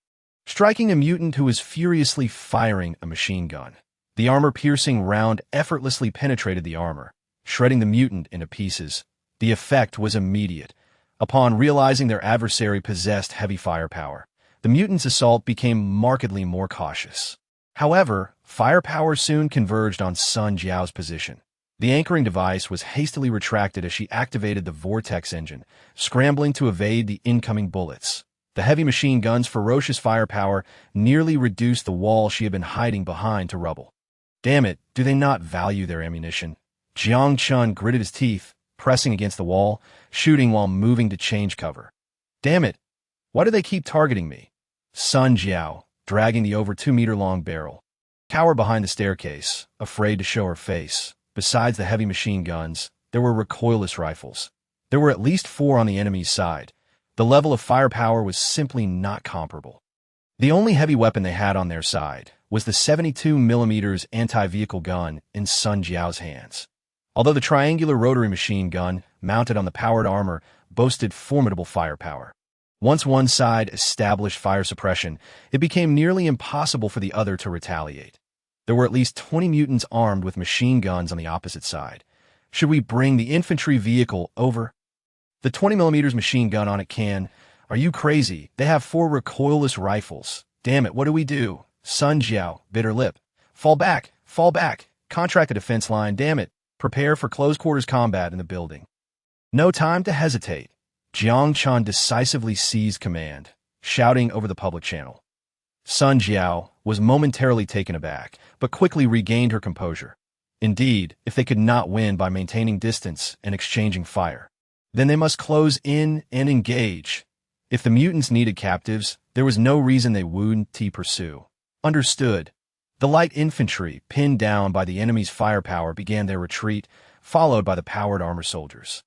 striking a mutant who was furiously firing a machine gun. The armor-piercing round effortlessly penetrated the armor, shredding the mutant into pieces. The effect was immediate. Upon realizing their adversary possessed heavy firepower, the mutants' assault became markedly more cautious. However, firepower soon converged on Sun Jiao's position. The anchoring device was hastily retracted as she activated the vortex engine, scrambling to evade the incoming bullets. The heavy machine gun's ferocious firepower nearly reduced the wall she had been hiding behind to rubble. Damn it, do they not value their ammunition? Jiang Chen gritted his teeth, pressing against the wall, shooting while moving to change cover. Damn it, why do they keep targeting me? Sun Jiao, dragging the over 2-meter-long barrel, cowered behind the staircase, afraid to show her face. Besides the heavy machine guns, there were recoilless rifles. There were at least 4 on the enemy's side. The level of firepower was simply not comparable. The only heavy weapon they had on their side was the 72mm anti-vehicle gun in Sun Jiao's hands. Although the triangular rotary machine gun, mounted on the powered armor, boasted formidable firepower. Once one side established fire suppression, it became nearly impossible for the other to retaliate. There were at least 20 mutants armed with machine guns on the opposite side. Should we bring the infantry vehicle over? The 20mm machine gun on it can. Are you crazy? They have 4 recoilless rifles. Damn it, what do we do? Sun Jiao, bit her lip. Fall back, fall back. Contract a defense line, damn it. Prepare for close quarters combat in the building. No time to hesitate. Jiang Chen decisively seized command, shouting over the public channel. Sun Jiao was momentarily taken aback, but quickly regained her composure. Indeed, if they could not win by maintaining distance and exchanging fire, then they must close in and engage. If the mutants needed captives, there was no reason they wouldn't pursue. Understood. The light infantry, pinned down by the enemy's firepower, began their retreat, followed by the powered armor soldiers.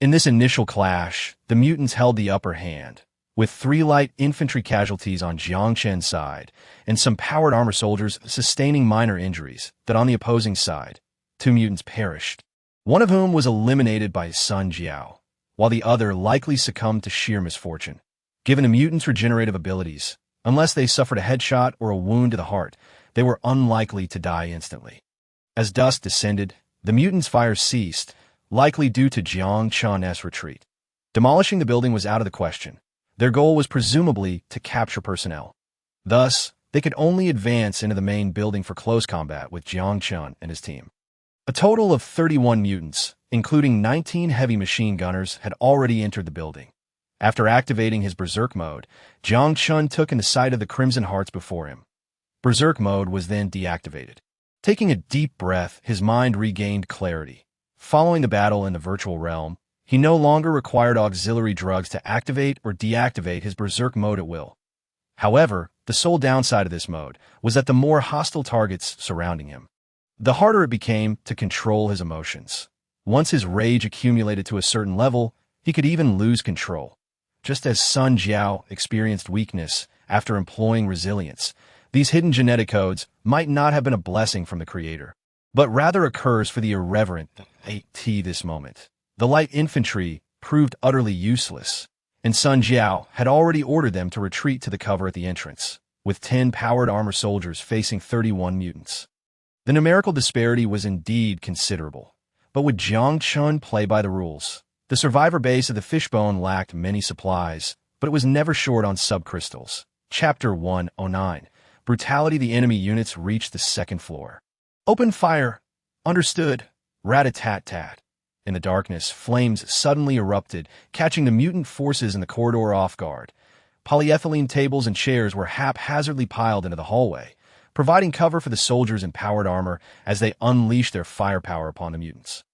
In this initial clash, the mutants held the upper hand, with 3 light infantry casualties on Jiang Chen's side, and some powered armor soldiers sustaining minor injuries, that on the opposing side, 2 mutants perished, one of whom was eliminated by Sun Jiao, while the other likely succumbed to sheer misfortune. Given a mutant's regenerative abilities, unless they suffered a headshot or a wound to the heart, they were unlikely to die instantly. As dusk descended, the mutants' fire ceased, likely due to Jiang Chen's retreat. Demolishing the building was out of the question. Their goal was presumably to capture personnel. Thus, they could only advance into the main building for close combat with Jiang Chen and his team. A total of 31 mutants, including 19 heavy machine gunners, had already entered the building. After activating his berserk mode, Jiang Chen took in the sight of the Crimson Hearts before him. Berserk mode was then deactivated. Taking a deep breath, his mind regained clarity. Following the battle in the virtual realm, he no longer required auxiliary drugs to activate or deactivate his berserk mode at will. However, the sole downside of this mode was that the more hostile targets surrounding him, the harder it became to control his emotions. Once his rage accumulated to a certain level, he could even lose control. Just as Sun Jiao experienced weakness after employing resilience, these hidden genetic codes might not have been a blessing from the Creator, but rather a curse for the irreverent at this moment. The light infantry proved utterly useless, and Sun Jiao had already ordered them to retreat to the cover at the entrance, with 10 powered armor soldiers facing 31 mutants. The numerical disparity was indeed considerable, but would Jiang Chen play by the rules? The survivor base of the Fishbone lacked many supplies, but it was never short on subcrystals. Chapter 109. Brutality. The enemy units reached the 2nd floor. Open fire. Understood. Rat-a-tat-tat. In the darkness, flames suddenly erupted, catching the mutant forces in the corridor off guard. Polyethylene tables and chairs were haphazardly piled into the hallway, providing cover for the soldiers in powered armor as they unleashed their firepower upon the mutants.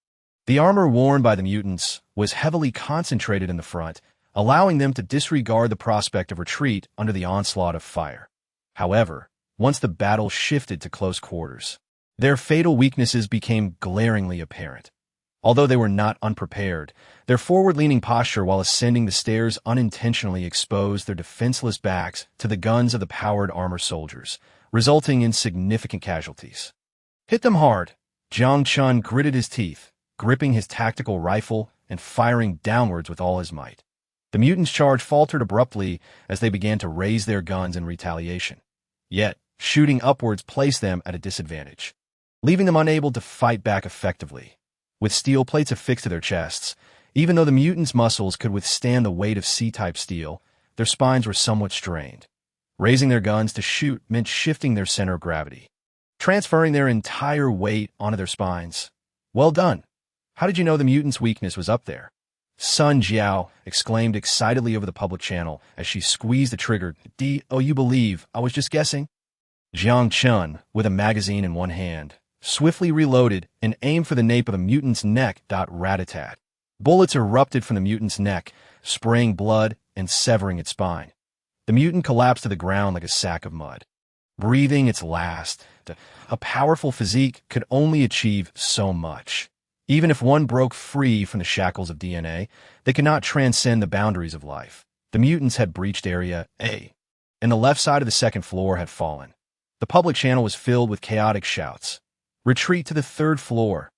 The armor worn by the mutants was heavily concentrated in the front, allowing them to disregard the prospect of retreat under the onslaught of fire. However, once the battle shifted to close quarters, their fatal weaknesses became glaringly apparent. Although they were not unprepared, their forward-leaning posture while ascending the stairs unintentionally exposed their defenseless backs to the guns of the powered armor soldiers, resulting in significant casualties. Hit them hard. Jiang Chen gritted his teeth, gripping his tactical rifle and firing downwards with all his might. The mutants' charge faltered abruptly as they began to raise their guns in retaliation. Yet, shooting upwards placed them at a disadvantage, leaving them unable to fight back effectively. With steel plates affixed to their chests, even though the mutants' muscles could withstand the weight of C-type steel, their spines were somewhat strained. Raising their guns to shoot meant shifting their center of gravity, transferring their entire weight onto their spines. Well done. How did you know the mutant's weakness was up there? Sun Jiao exclaimed excitedly over the public channel as she squeezed the trigger. Oh, you believe I was just guessing? Jiang Chen, with a magazine in one hand, swiftly reloaded and aimed for the nape of the mutant's neck. Rat-a-tat. Bullets erupted from the mutant's neck, spraying blood and severing its spine. The mutant collapsed to the ground like a sack of mud. Breathing its last, a powerful physique could only achieve so much. Even if one broke free from the shackles of DNA, they could not transcend the boundaries of life. The mutants had breached Area A, and the left side of the second floor had fallen. The public channel was filled with chaotic shouts. Retreat to the third floor.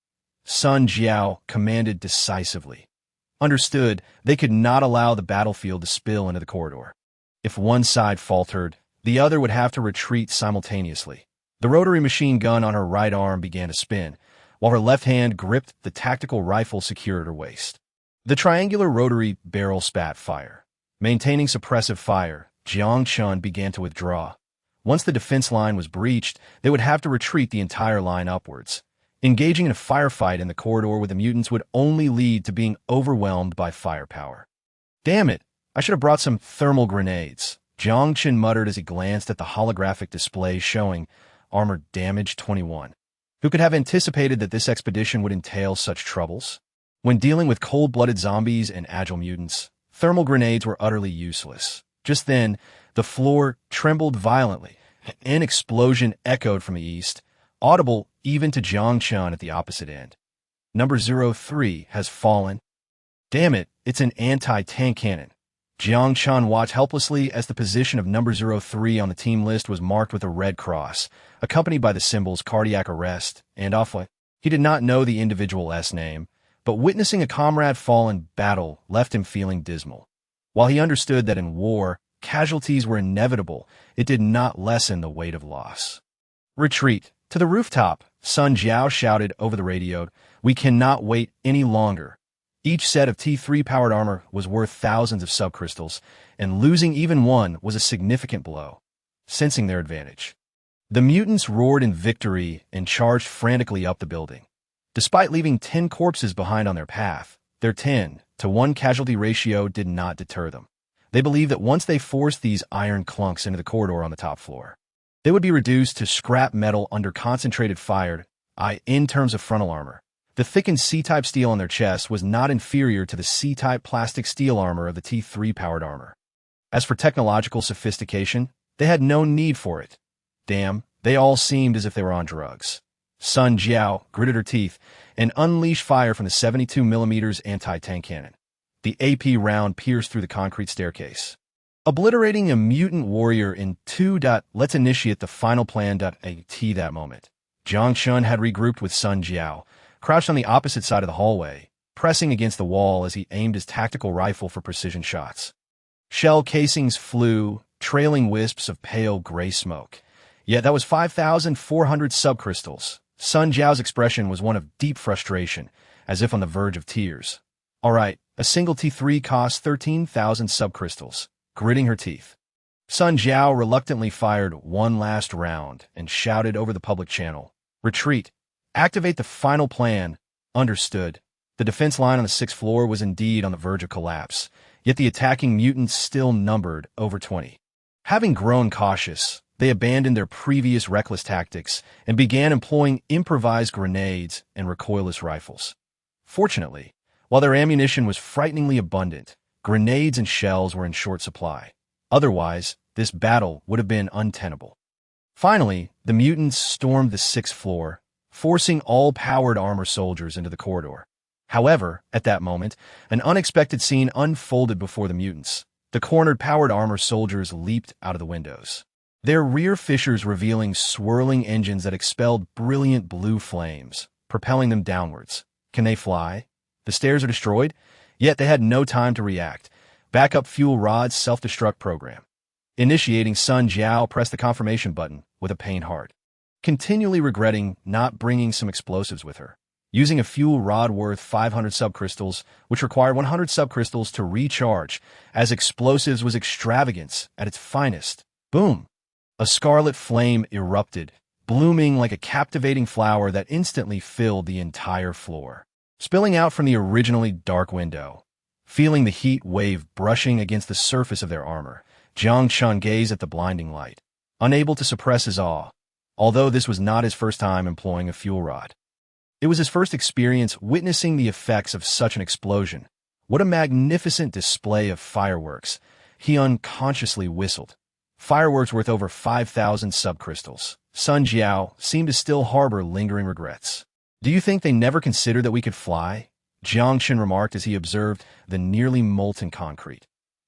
Sun Jiao commanded decisively. Understood, they could not allow the battlefield to spill into the corridor. If one side faltered, the other would have to retreat simultaneously. The rotary machine gun on her right arm began to spin, while her left hand gripped the tactical rifle secured at her waist. The triangular rotary barrel spat fire. Maintaining suppressive fire, Jiang Chen began to withdraw. Once the defense line was breached, they would have to retreat the entire line upwards. Engaging in a firefight in the corridor with the mutants would only lead to being overwhelmed by firepower. Damn it, I should have brought some thermal grenades, Jiang Chen muttered as he glanced at the holographic display showing armor damage 21. Who could have anticipated that this expedition would entail such troubles? When dealing with cold-blooded zombies and agile mutants, thermal grenades were utterly useless. Just then, the floor trembled violently. An explosion echoed from the east, audible even to Jiang Chen at the opposite end. Number 03 has fallen. Damn it, it's an anti-tank cannon. Jiang Chen watched helplessly as the position of number 03 on the team list was marked with a red cross, accompanied by the symbols cardiac arrest and offline. He did not know the individual S name, but witnessing a comrade fall in battle left him feeling dismal. While he understood that in war, casualties were inevitable, it did not lessen the weight of loss. Retreat to the rooftop, Sun Jiao shouted over the radio. We cannot wait any longer. Each set of T3-powered armor was worth thousands of subcrystals, and losing even one was a significant blow. Sensing their advantage, the mutants roared in victory and charged frantically up the building. Despite leaving 10 corpses behind on their path, their 10-to-1 casualty ratio did not deter them. They believed that once they forced these iron clunks into the corridor on the top floor, they would be reduced to scrap metal under concentrated fire, in terms of frontal armor. The thickened C-type steel on their chests was not inferior to the C-type plastic steel armor of the T3-powered armor. As for technological sophistication, they had no need for it. Damn, they all seemed as if they were on drugs. Sun Jiao gritted her teeth and unleashed fire from the 72mm anti-tank cannon. The AP round pierced through the concrete staircase, obliterating a mutant warrior in 2. Let's initiate the final plan. At that moment, Jiang Chen had regrouped with Sun Jiao, crouched on the opposite side of the hallway, pressing against the wall as he aimed his tactical rifle for precision shots. Shell casings flew, trailing wisps of pale gray smoke. Yet that was 5,400 subcrystals. Sun Jiao's expression was one of deep frustration, as if on the verge of tears. All right, a single T3 costs 13,000 subcrystals. Gritting her teeth, Sun Jiao reluctantly fired one last round and shouted over the public channel, "Retreat! Activate the final plan." Understood. The defense line on the 6th floor was indeed on the verge of collapse, yet the attacking mutants still numbered over 20. Having grown cautious, they abandoned their previous reckless tactics and began employing improvised grenades and recoilless rifles. Fortunately, while their ammunition was frighteningly abundant, grenades and shells were in short supply. Otherwise, this battle would have been untenable. Finally, the mutants stormed the 6th floor, forcing all powered armor soldiers into the corridor. However, at that moment, an unexpected scene unfolded before the mutants. The cornered powered armor soldiers leaped out of the windows, their rear fissures revealing swirling engines that expelled brilliant blue flames, propelling them downwards. Can they fly? The stairs are destroyed? Yet they had no time to react. Backup fuel rods self-destruct program. Initiating. Sun Jiao pressed the confirmation button with a pained heart, continually regretting not bringing some explosives with her. Using a fuel rod worth 500 subcrystals, which required 100 subcrystals to recharge, as explosives was extravagance at its finest. Boom! A scarlet flame erupted, blooming like a captivating flower that instantly filled the entire floor. Spilling out from the originally dark window, feeling the heat wave brushing against the surface of their armor, Jiang Chen gazed at the blinding light, unable to suppress his awe, although this was not his first time employing a fuel rod. It was his first experience witnessing the effects of such an explosion. What a magnificent display of fireworks! He unconsciously whistled. Fireworks worth over 5,000 subcrystals. Sun Jiao seemed to still harbor lingering regrets. Do you think they never considered that we could fly? Jiang Chen remarked as he observed the nearly molten concrete.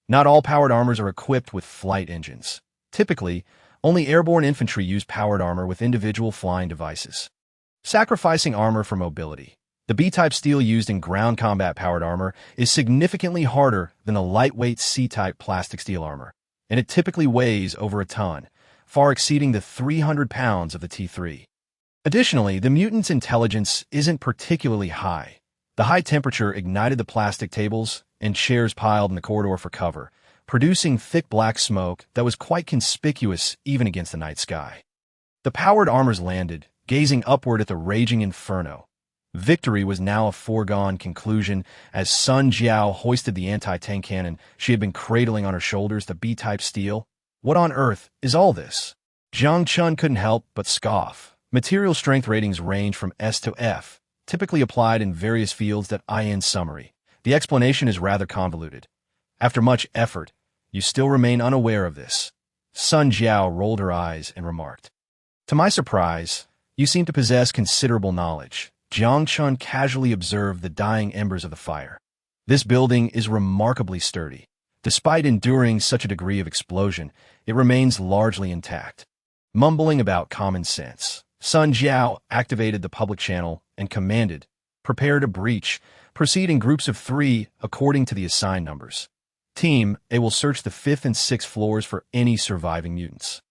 Not all powered armors are equipped with flight engines. Typically, only airborne infantry use powered armor with individual flying devices. Sacrificing armor for mobility. The B-type steel used in ground combat powered armor is significantly harder than the lightweight C-type plastic steel armor, and it typically weighs over a ton, far exceeding the 300 pounds of the T3. Additionally, the mutant's intelligence isn't particularly high. The high temperature ignited the plastic tables and chairs piled in the corridor for cover, producing thick black smoke that was quite conspicuous even against the night sky. The powered armors landed, gazing upward at the raging inferno. Victory was now a foregone conclusion as Sun Jiao hoisted the anti-tank cannon she had been cradling on her shoulders to B-type steel. What on earth is all this? Jiang Chen couldn't help but scoff. Material strength ratings range from S to F, typically applied in various fields that in summary. The explanation is rather convoluted. After much effort, you still remain unaware of this. Sun Jiao rolled her eyes and remarked. To my surprise, you seem to possess considerable knowledge. Jiang Chen casually observed the dying embers of the fire. This building is remarkably sturdy. Despite enduring such a degree of explosion, it remains largely intact. Mumbling about common sense, Sun Jiao activated the public channel and commanded, "Prepare to breach. Proceed in groups of 3 according to the assigned numbers. Team A will search the 5th and 6th floors for any surviving mutants,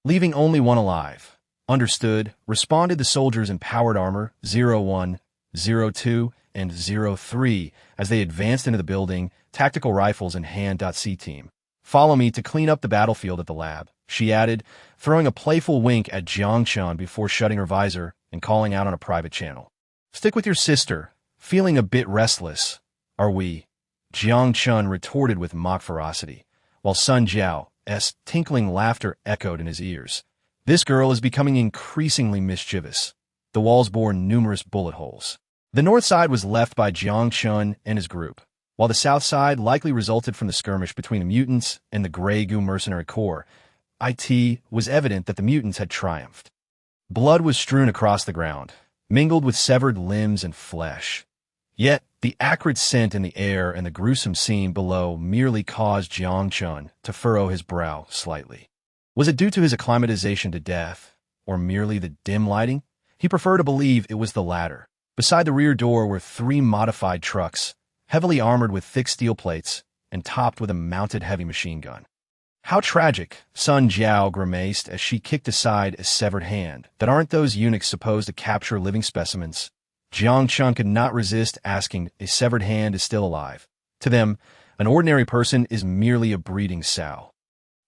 leaving only one alive." "Understood," responded the soldiers in powered armor 01, 02, and 03 as they advanced into the building, tactical rifles in hand. C team, follow me to clean up the battlefield at the lab, she added, throwing a playful wink at Jiang Chen before shutting her visor and calling out on a private channel. "Stick with your sister. Feeling a bit restless, are we?" Jiang Chen retorted with mock ferocity, while Sun Jiao's tinkling laughter echoed in his ears. "This girl is becoming increasingly mischievous." The walls bore numerous bullet holes. The north side was left by Jiang Chen and his group, while the south side likely resulted from the skirmish between the mutants and the Grey Goo Mercenary Corps. It was evident that the mutants had triumphed. Blood was strewn across the ground, mingled with severed limbs and flesh. Yet, the acrid scent in the air and the gruesome scene below merely caused Jiang Chen to furrow his brow slightly. Was it due to his acclimatization to death, or merely the dim lighting? He preferred to believe it was the latter. Beside the rear door were 3 modified trucks, heavily armored with thick steel plates and topped with a mounted heavy machine gun. "How tragic," Sun Jiao grimaced as she kicked aside a severed hand. "That aren't those eunuchs supposed to capture living specimens?" Jiang Chen could not resist asking. "A severed hand is still alive. To them, an ordinary person is merely a breeding sow."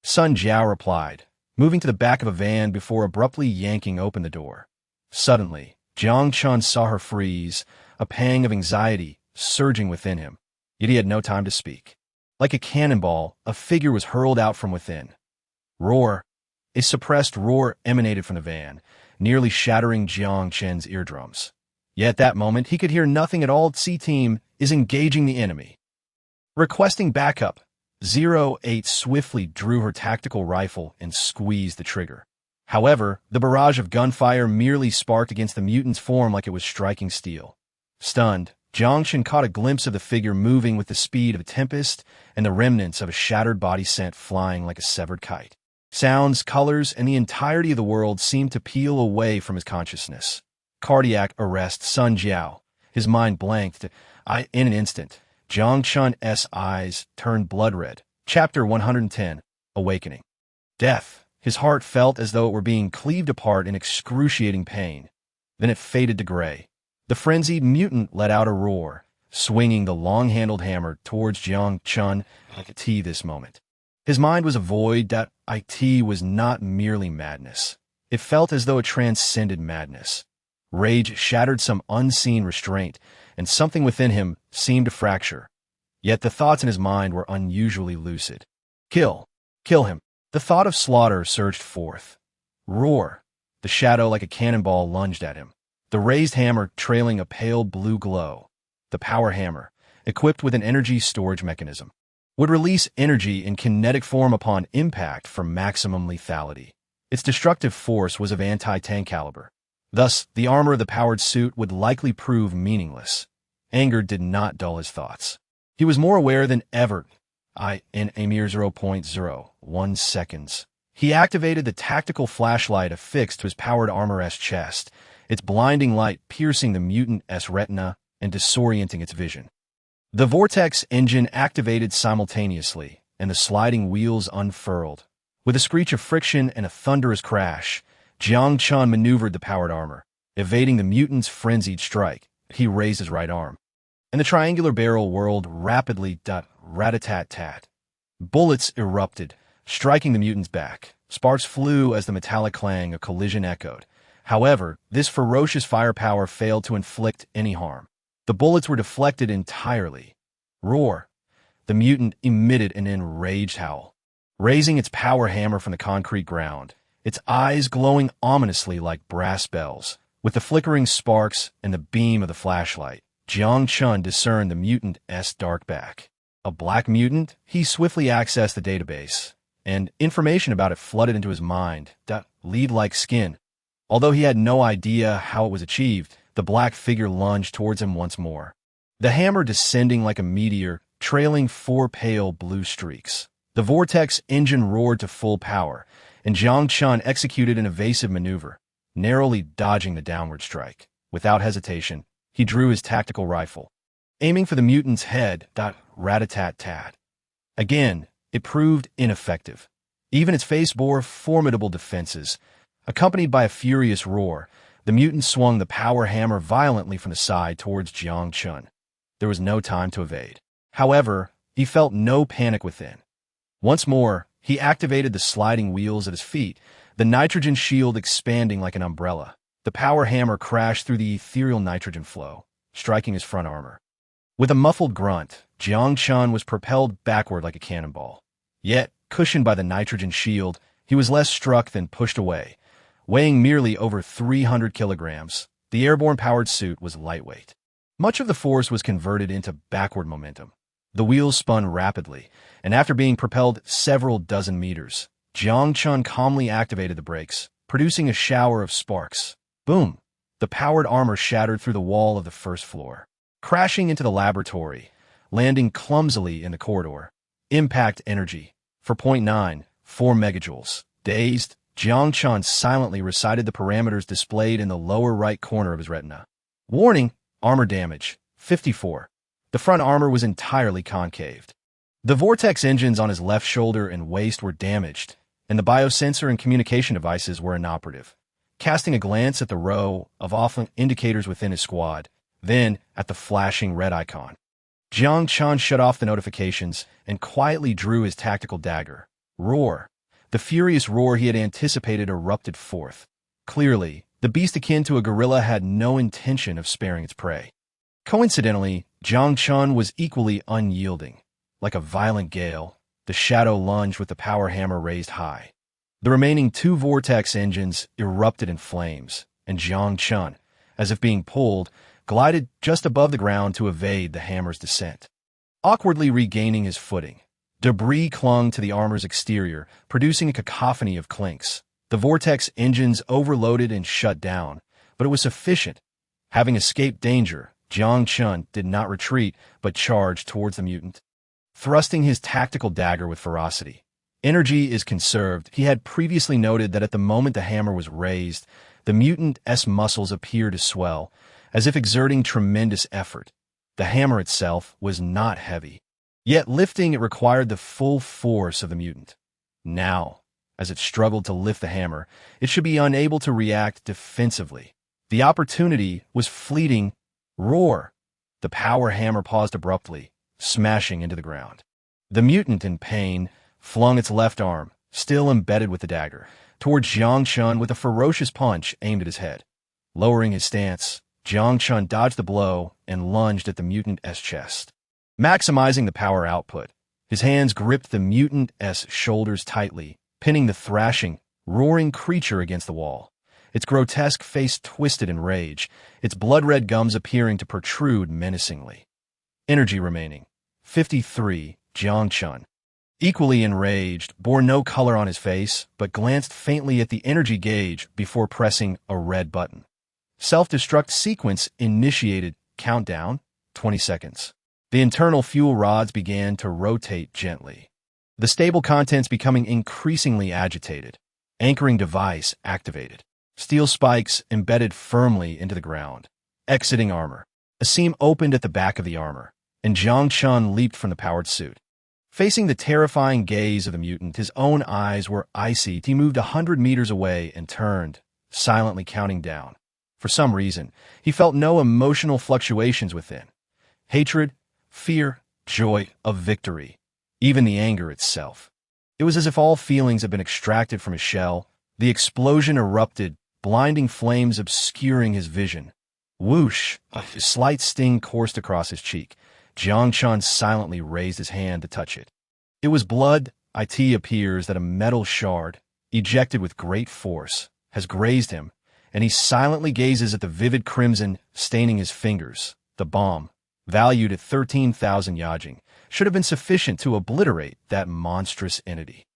Sun Jiao replied, moving to the back of a van before abruptly yanking open the door. Suddenly, Jiang Chen saw her freeze, a pang of anxiety surging within him, yet he had no time to speak. Like a cannonball, a figure was hurled out from within. Roar! A suppressed roar emanated from the van, nearly shattering Jiang Chen's eardrums. Yet at that moment, he could hear nothing at all. C-Team is engaging the enemy. Requesting backup, 08 swiftly drew her tactical rifle and squeezed the trigger. However, the barrage of gunfire merely sparked against the mutant's form like it was striking steel. Stunned, Jiang Chen caught a glimpse of the figure moving with the speed of a tempest and the remnants of a shattered body sent flying like a severed kite. Sounds, colors, and the entirety of the world seemed to peel away from his consciousness. Cardiac arrest. Sun Jiao. His mind blanked. In an instant, Jiang Chen's eyes turned blood red. Chapter 110. Awakening. Death. His heart felt as though it were being cleaved apart in excruciating pain. Then it faded to gray. The frenzied mutant let out a roar, swinging the long-handled hammer towards Jiang Chen at this moment. His mind was a void. It was not merely madness. It felt as though it transcended madness. Rage shattered some unseen restraint, and something within him seemed to fracture. Yet the thoughts in his mind were unusually lucid. Kill. Kill him. The thought of slaughter surged forth. Roar. The shadow like a cannonball lunged at him, the raised hammer trailing a pale blue glow. The power hammer, equipped with an energy storage mechanism, would release energy in kinetic form upon impact for maximum lethality. Its destructive force was of anti-tank caliber. Thus, the armor of the powered suit would likely prove meaningless. Anger did not dull his thoughts. He was more aware than ever. In a mere 0.01 seconds, he activated the tactical flashlight affixed to his powered armor's chest, its blinding light piercing the mutant's retina and disorienting its vision. The vortex engine activated simultaneously, and the sliding wheels unfurled. With a screech of friction and a thunderous crash, Jiang Chen maneuvered the powered armor, evading the mutant's frenzied strike. He raised his right arm, and the triangular barrel whirled rapidly. Rat-a-tat-tat. Bullets erupted, striking the mutant's back. Sparks flew as the metallic clang of collision echoed. However, this ferocious firepower failed to inflict any harm. The bullets were deflected entirely. Roar. The mutant emitted an enraged howl, raising its power hammer from the concrete ground, its eyes glowing ominously like brass bells. With the flickering sparks and the beam of the flashlight, Jiang Chen discerned the mutant's dark back. A black mutant? He swiftly accessed the database, and information about it flooded into his mind. Lead-like skin. Although he had no idea how it was achieved, the black figure lunged towards him once more, the hammer descending like a meteor, trailing 4 pale blue streaks. The vortex engine roared to full power, and Jiang Chen executed an evasive maneuver, narrowly dodging the downward strike. Without hesitation, he drew his tactical rifle, aiming for the mutant's head. Rat-a-tat-tat. Again, it proved ineffective. Even its face bore formidable defenses. Accompanied by a furious roar, the mutant swung the power hammer violently from the side towards Jiang Chen. There was no time to evade. However, he felt no panic within. Once more, he activated the sliding wheels at his feet, the nitrogen shield expanding like an umbrella. The power hammer crashed through the ethereal nitrogen flow, striking his front armor. With a muffled grunt, Jiang Chen was propelled backward like a cannonball. Yet, cushioned by the nitrogen shield, he was less struck than pushed away. Weighing merely over 300 kilograms, the airborne powered suit was lightweight. Much of the force was converted into backward momentum. The wheels spun rapidly, and after being propelled several dozen meters, Jiang Chen calmly activated the brakes, producing a shower of sparks. Boom! The powered armor shattered through the wall of the first floor, crashing into the laboratory, landing clumsily in the corridor. Impact energy. 4.94 megajoules. Dazed, Jiang Chen silently recited the parameters displayed in the lower right corner of his retina. Warning, armor damage, 54. The front armor was entirely concaved. The vortex engines on his left shoulder and waist were damaged, and the biosensor and communication devices were inoperative. Casting a glance at the row of off indicators within his squad, then at the flashing red icon, Jiang Chen shut off the notifications and quietly drew his tactical dagger. Roar. The furious roar he had anticipated erupted forth. Clearly, the beast akin to a gorilla had no intention of sparing its prey. Coincidentally, Jiang Chen was equally unyielding. Like a violent gale, the shadow lunged with the power hammer raised high. The remaining 2 vortex engines erupted in flames, and Jiang Chen, as if being pulled, glided just above the ground to evade the hammer's descent. Awkwardly regaining his footing, debris clung to the armor's exterior, producing a cacophony of clinks. The vortex engines overloaded and shut down, but it was sufficient. Having escaped danger, Jiang Chen did not retreat, but charged towards the mutant, thrusting his tactical dagger with ferocity. Energy is conserved. He had previously noted that at the moment the hammer was raised, the mutant's muscles appeared to swell, as if exerting tremendous effort. The hammer itself was not heavy, yet lifting it required the full force of the mutant. Now, as it struggled to lift the hammer, it should be unable to react defensively. The opportunity was fleeting. Roar! The power hammer paused abruptly, smashing into the ground. The mutant, in pain, flung its left arm, still embedded with the dagger, towards Jiang Chen with a ferocious punch aimed at his head. Lowering his stance, Jiang Chen dodged the blow and lunged at the mutant's chest. Maximizing the power output, his hands gripped the mutant's shoulders tightly, pinning the thrashing, roaring creature against the wall. Its grotesque face twisted in rage, its blood-red gums appearing to protrude menacingly. Energy remaining. 53, Jiang Chen. Equally enraged, bore no color on his face, but glanced faintly at the energy gauge before pressing a red button. Self-destruct sequence initiated. Countdown, 20 seconds. The internal fuel rods began to rotate gently. The stable contents becoming increasingly agitated. Anchoring device activated. Steel spikes embedded firmly into the ground. Exiting armor. A seam opened at the back of the armor, and Jiang Chen leaped from the powered suit. Facing the terrifying gaze of the mutant, his own eyes were icy. He moved 100 meters away and turned, silently counting down. For some reason, he felt no emotional fluctuations within. Hatred, fear, joy of victory, even the anger itself. It was as if all feelings had been extracted from his shell. The explosion erupted, blinding flames obscuring his vision. Whoosh! A slight sting coursed across his cheek. Jiang Chen silently raised his hand to touch it. It was blood. It appears that a metal shard, ejected with great force, has grazed him, and he silently gazes at the vivid crimson staining his fingers. The bomb, valued at 13,000 yajing, should have been sufficient to obliterate that monstrous entity.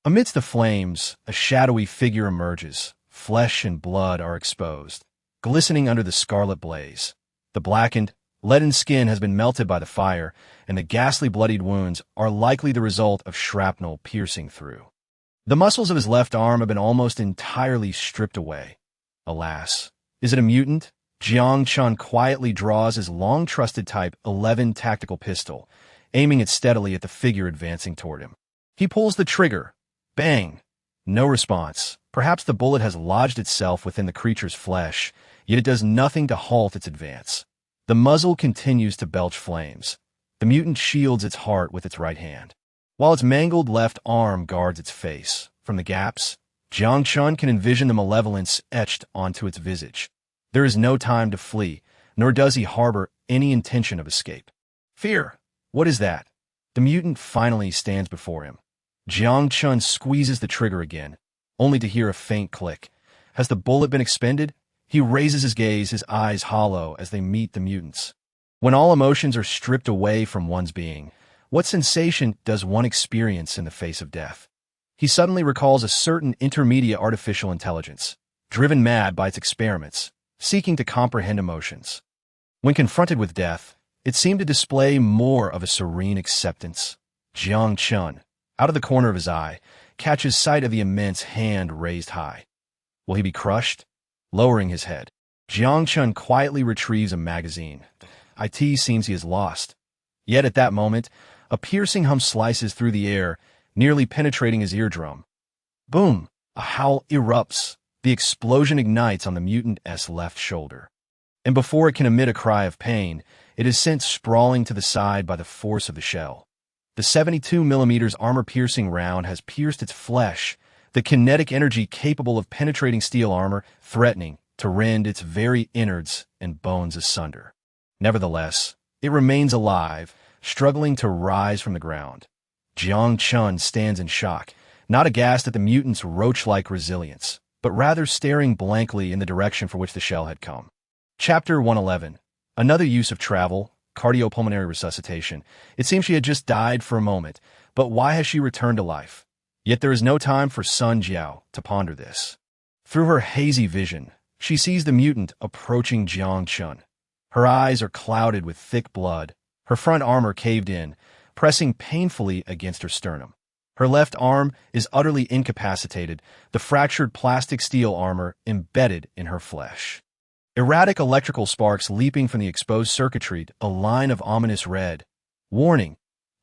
Amidst the flames, a shadowy figure emerges. Flesh and blood are exposed, glistening under the scarlet blaze. The blackened, leaden skin has been melted by the fire, and the ghastly bloodied wounds are likely the result of shrapnel piercing through. The muscles of his left arm have been almost entirely stripped away. Alas, is it a mutant? Jiang Chen quietly draws his long-trusted Type 11 tactical pistol, aiming it steadily at the figure advancing toward him. He pulls the trigger. Bang! No response. Perhaps the bullet has lodged itself within the creature's flesh, yet it does nothing to halt its advance. The muzzle continues to belch flames. The mutant shields its heart with its right hand, while its mangled left arm guards its face. From the gaps, Jiang Chen can envision the malevolence etched onto its visage. There is no time to flee, nor does he harbor any intention of escape. Fear! What is that? The mutant finally stands before him. Jiang Chen squeezes the trigger again, only to hear a faint click. Has the bullet been expended? He raises his gaze, his eyes hollow as they meet the mutant's. When all emotions are stripped away from one's being, what sensation does one experience in the face of death? He suddenly recalls a certain intermediate artificial intelligence, driven mad by its experiments, seeking to comprehend emotions. When confronted with death, it seemed to display more of a serene acceptance. Jiang Chen, out of the corner of his eye, catches sight of the immense hand raised high. Will he be crushed? Lowering his head, Jiang Chen quietly retrieves a magazine. It seems he is lost. Yet at that moment, a piercing hum slices through the air, nearly penetrating his eardrum. Boom! A howl erupts. The explosion ignites on the mutant's left shoulder. And before it can emit a cry of pain, it is sent sprawling to the side by the force of the shell. The 72mm armor-piercing round has pierced its flesh, the kinetic energy capable of penetrating steel armor, threatening to rend its very innards and bones asunder. Nevertheless, it remains alive, struggling to rise from the ground. Jiang Chen stands in shock, not aghast at the mutant's roach-like resilience, but rather staring blankly in the direction for which the shell had come. Chapter 111. Another use of travel, cardiopulmonary resuscitation. It seems she had just died for a moment, but why has she returned to life? Yet there is no time for Sun Jiao to ponder this. Through her hazy vision, she sees the mutant approaching Jiang Chen. Her eyes are clouded with thick blood, her front armor caved in, pressing painfully against her sternum. Her left arm is utterly incapacitated, the fractured plastic steel armor embedded in her flesh. Erratic electrical sparks leaping from the exposed circuitry, a line of ominous red. Warning!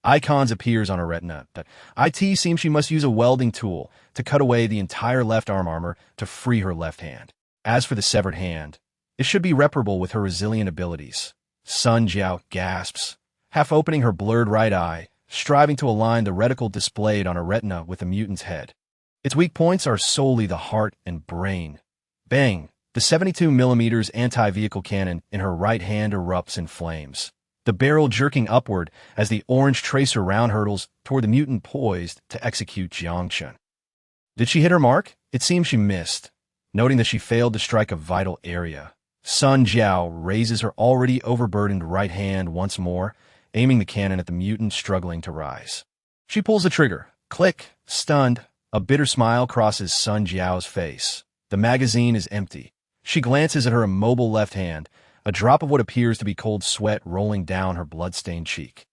Icons appears on her retina. It seems she must use a welding tool to cut away the entire left arm armor to free her left hand. As for the severed hand, it should be reparable with her resilient abilities. Sun Jiao gasps, half opening her blurred right eye, striving to align the reticle displayed on her retina with the mutant's head. Its weak points are solely the heart and brain. Bang! The 72mm anti-vehicle cannon in her right hand erupts in flames, the barrel jerking upward as the orange tracer round hurtles toward the mutant poised to execute Jiang Chen. Did she hit her mark? It seems she missed. Noting that she failed to strike a vital area, Sun Jiao raises her already overburdened right hand once more, aiming the cannon at the mutant struggling to rise. She pulls the trigger. Click! Stunned, a bitter smile crosses Sun Jiao's face. The magazine is empty. She glances at her immobile left hand, a drop of what appears to be cold sweat rolling down her blood-stained cheek.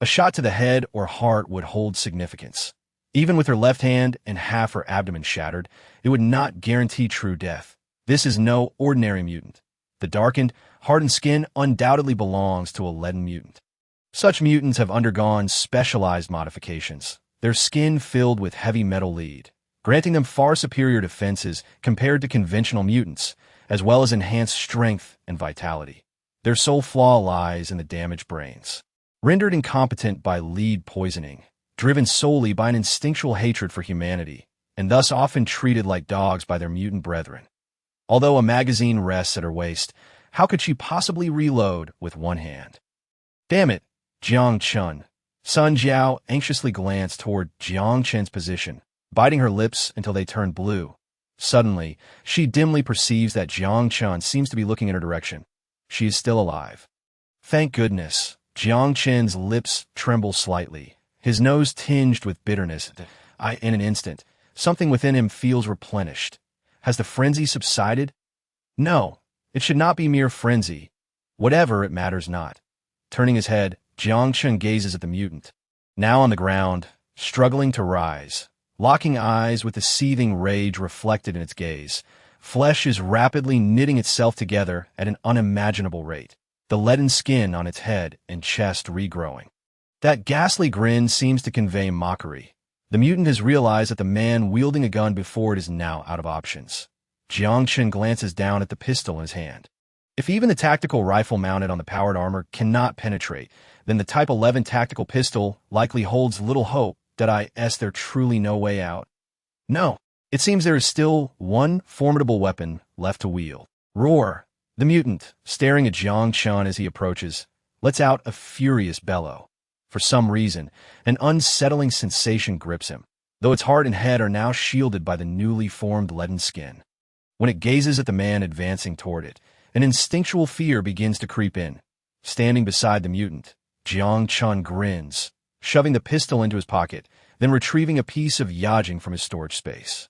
A shot to the head or heart would hold significance. Even with her left hand and half her abdomen shattered, it would not guarantee true death. This is no ordinary mutant. The darkened, hardened skin undoubtedly belongs to a leaden mutant. Such mutants have undergone specialized modifications, their skin filled with heavy metal lead, granting them far superior defenses compared to conventional mutants, as well as enhanced strength and vitality. Their sole flaw lies in the damaged brains. Rendered incompetent by lead poisoning, driven solely by an instinctual hatred for humanity, and thus often treated like dogs by their mutant brethren. Although a magazine rests at her waist, how could she possibly reload with one hand? Damn it, Jiang Chen. Sun Jiao anxiously glanced toward Jiang Chen's position, biting her lips until they turned blue. Suddenly, she dimly perceives that Jiang Chen seems to be looking in her direction. She is still alive. Thank goodness. Jiang Chen's lips tremble slightly, his nose tinged with bitterness. In an instant, something within him feels replenished. Has the frenzy subsided? No, it should not be mere frenzy. Whatever, it matters not. Turning his head, Jiang Chen gazes at the mutant, now on the ground, struggling to rise. Locking eyes with the seething rage reflected in its gaze, flesh is rapidly knitting itself together at an unimaginable rate, the leaden skin on its head and chest regrowing. That ghastly grin seems to convey mockery. The mutant has realized that the man wielding a gun before it is now out of options. Jiang Chen glances down at the pistol in his hand. If even the tactical rifle mounted on the powered armor cannot penetrate, then the Type 11 tactical pistol likely holds little hope that there truly no way out. No, it seems there is still one formidable weapon left to wield. Roar! The mutant, staring at Jiang Chen as he approaches, lets out a furious bellow. For some reason, an unsettling sensation grips him, though its heart and head are now shielded by the newly formed leaden skin. When it gazes at the man advancing toward it, an instinctual fear begins to creep in. Standing beside the mutant, Jiang Chen grins, shoving the pistol into his pocket, then retrieving a piece of yajing from his storage space.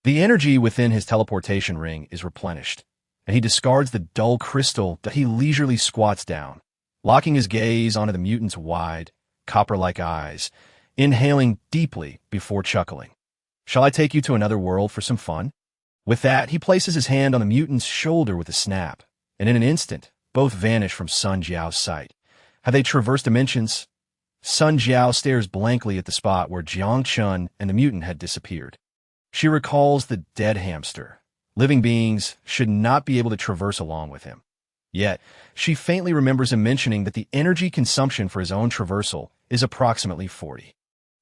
The energy within his teleportation ring is replenished, and he discards the dull crystal that he leisurely squats down, locking his gaze onto the mutant's wide, copper-like eyes, inhaling deeply before chuckling. Shall I take you to another world for some fun? With that, he places his hand on the mutant's shoulder with a snap, and in an instant, both vanish from Sun Jiao's sight. Have they traversed dimensions? Sun Jiao stares blankly at the spot where Jiang Chen and the mutant had disappeared. She recalls the dead hamster. Living beings should not be able to traverse along with him. Yet, she faintly remembers him mentioning that the energy consumption for his own traversal is approximately 40.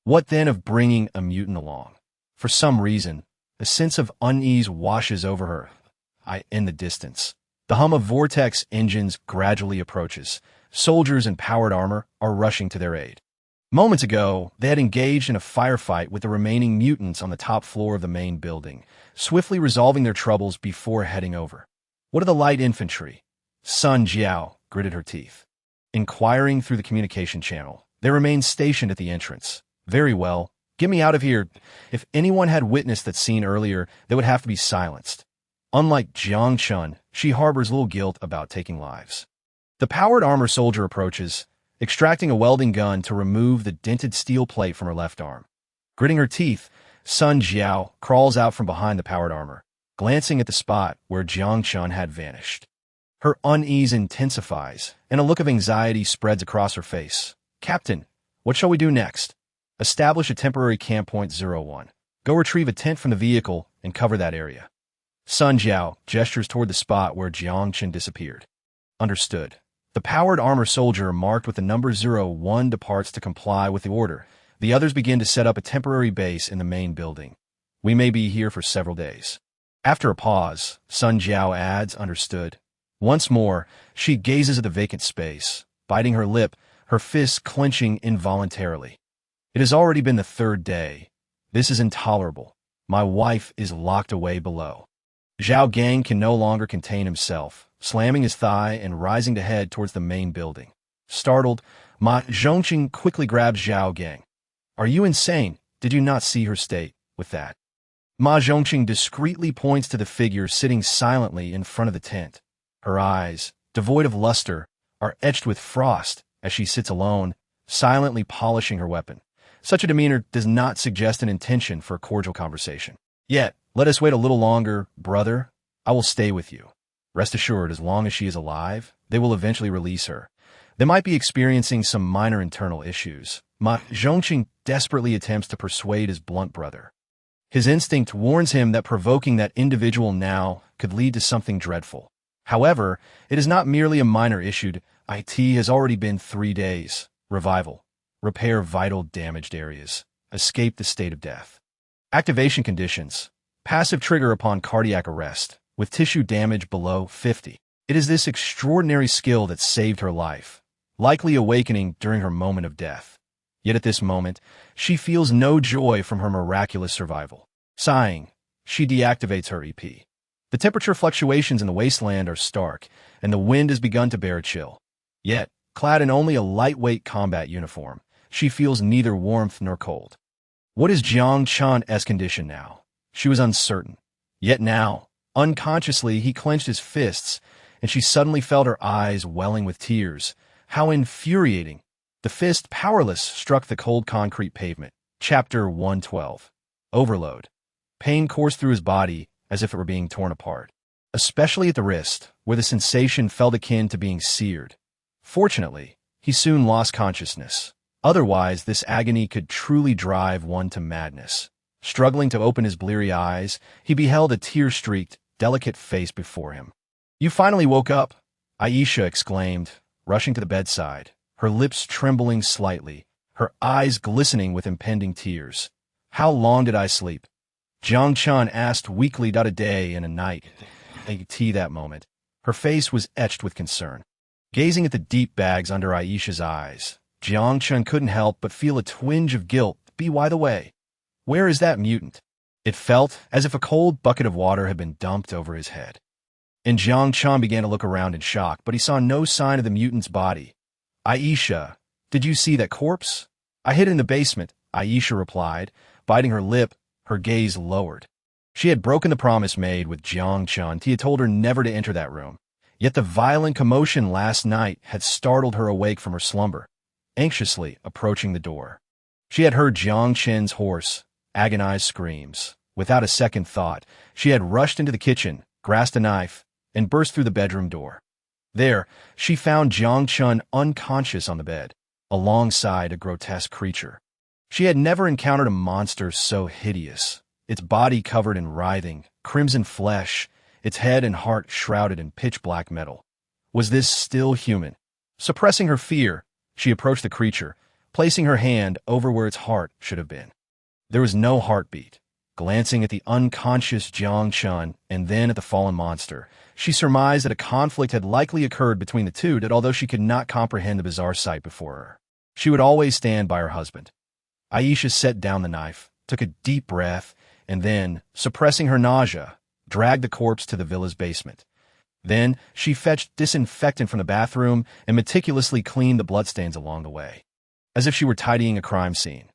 What then of bringing a mutant along? For some reason, a sense of unease washes over her. In the distance, the hum of vortex engines gradually approaches. Soldiers in powered armor are rushing to their aid. Moments ago, they had engaged in a firefight with the remaining mutants on the top floor of the main building, swiftly resolving their troubles before heading over. What of the light infantry? Sun Jiao gritted her teeth. Inquiring through the communication channel, they remained stationed at the entrance. Very well. Get me out of here. If anyone had witnessed that scene earlier, they would have to be silenced. Unlike Jiang Chen, she harbors little guilt about taking lives. The powered armor soldier approaches, extracting a welding gun to remove the dented steel plate from her left arm. Gritting her teeth, Sun Jiao crawls out from behind the powered armor, glancing at the spot where Jiang Chen had vanished. Her unease intensifies, and a look of anxiety spreads across her face. Captain, what shall we do next? Establish a temporary camp point 01. Go retrieve a tent from the vehicle and cover that area. Sun Jiao gestures toward the spot where Jiang Chen disappeared. Understood. The powered armor soldier marked with the number 01 departs to comply with the order. The others begin to set up a temporary base in the main building. We may be here for several days. After a pause, Sun Jiao adds, understood. Once more, she gazes at the vacant space, biting her lip, her fists clenching involuntarily. It has already been the third day. This is intolerable. My wife is locked away below. Zhao Gang can no longer contain himself, slamming his thigh and rising to head towards the main building. Startled, Ma Zhongqing quickly grabs Zhao Gang. Are you insane? Did you not see her state with that? Ma Zhongqing discreetly points to the figure sitting silently in front of the tent. Her eyes, devoid of luster, are etched with frost as she sits alone, silently polishing her weapon. Such a demeanor does not suggest an intention for a cordial conversation. Yet, let us wait a little longer, brother. I will stay with you. Rest assured, as long as she is alive, they will eventually release her. They might be experiencing some minor internal issues. Ma Zhongqing desperately attempts to persuade his blunt brother. His instinct warns him that provoking that individual now could lead to something dreadful. However, it is not merely a minor issue. It has already been 3 days. Revival. Repair vital damaged areas. Escape the state of death. Activation conditions. Passive trigger upon cardiac arrest, with tissue damage below 50. It is this extraordinary skill that saved her life, likely awakening during her moment of death. Yet at this moment, she feels no joy from her miraculous survival. Sighing, she deactivates her EP. The temperature fluctuations in the wasteland are stark, and the wind has begun to bear a chill. Yet, clad in only a lightweight combat uniform, she feels neither warmth nor cold. What is Jiang Chen's condition now? She was uncertain. Yet now, unconsciously, he clenched his fists, and she suddenly felt her eyes welling with tears. How infuriating! The fist, powerless, struck the cold concrete pavement. Chapter 112. Overload. Pain coursed through his body as if it were being torn apart, especially at the wrist, where the sensation felt akin to being seared. Fortunately, he soon lost consciousness. Otherwise, this agony could truly drive one to madness. Struggling to open his bleary eyes, he beheld a tear-streaked, delicate face before him. You finally woke up, Aisha exclaimed, rushing to the bedside, her lips trembling slightly, her eyes glistening with impending tears. How long did I sleep? Jiang Chen asked weakly. A day and a night. That moment, her face was etched with concern. Gazing at the deep bags under Aisha's eyes, Jiang Chen couldn't help but feel a twinge of guilt. By the way, where is that mutant? It felt as if a cold bucket of water had been dumped over his head. And Jiang Chen began to look around in shock, but he saw no sign of the mutant's body. Aisha, did you see that corpse? I hid it in the basement, Aisha replied, biting her lip, her gaze lowered. She had broken the promise made with Jiang Chen. He had told her never to enter that room. Yet the violent commotion last night had startled her awake from her slumber, anxiously approaching the door. She had heard Jiang Chen's hoarse, agonized screams. Without a second thought, she had rushed into the kitchen, grasped a knife, and burst through the bedroom door. There, she found Jiang Chen unconscious on the bed, alongside a grotesque creature. She had never encountered a monster so hideous, its body covered in writhing, crimson flesh, its head and heart shrouded in pitch-black metal. Was this still human? Suppressing her fear, she approached the creature, placing her hand over where its heart should have been. There was no heartbeat. Glancing at the unconscious Jiang Chen and then at the fallen monster, she surmised that a conflict had likely occurred between the two, that although she could not comprehend the bizarre sight before her, she would always stand by her husband. Aisha set down the knife, took a deep breath, and then, suppressing her nausea, dragged the corpse to the villa's basement. Then, she fetched disinfectant from the bathroom and meticulously cleaned the bloodstains along the way, as if she were tidying a crime scene.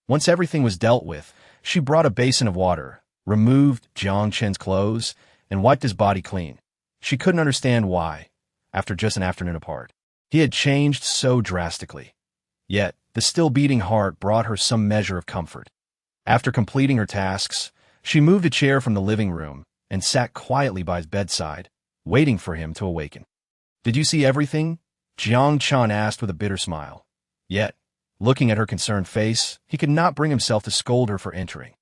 Once everything was dealt with, she brought a basin of water, removed Jiang Chen's clothes, and wiped his body clean. She couldn't understand why, after just an afternoon apart, he had changed so drastically. Yet, the still beating heart brought her some measure of comfort. After completing her tasks, she moved a chair from the living room and sat quietly by his bedside, waiting for him to awaken. Did you see everything? Jiang Chen asked with a bitter smile. Yet, looking at her concerned face, he could not bring himself to scold her for entering.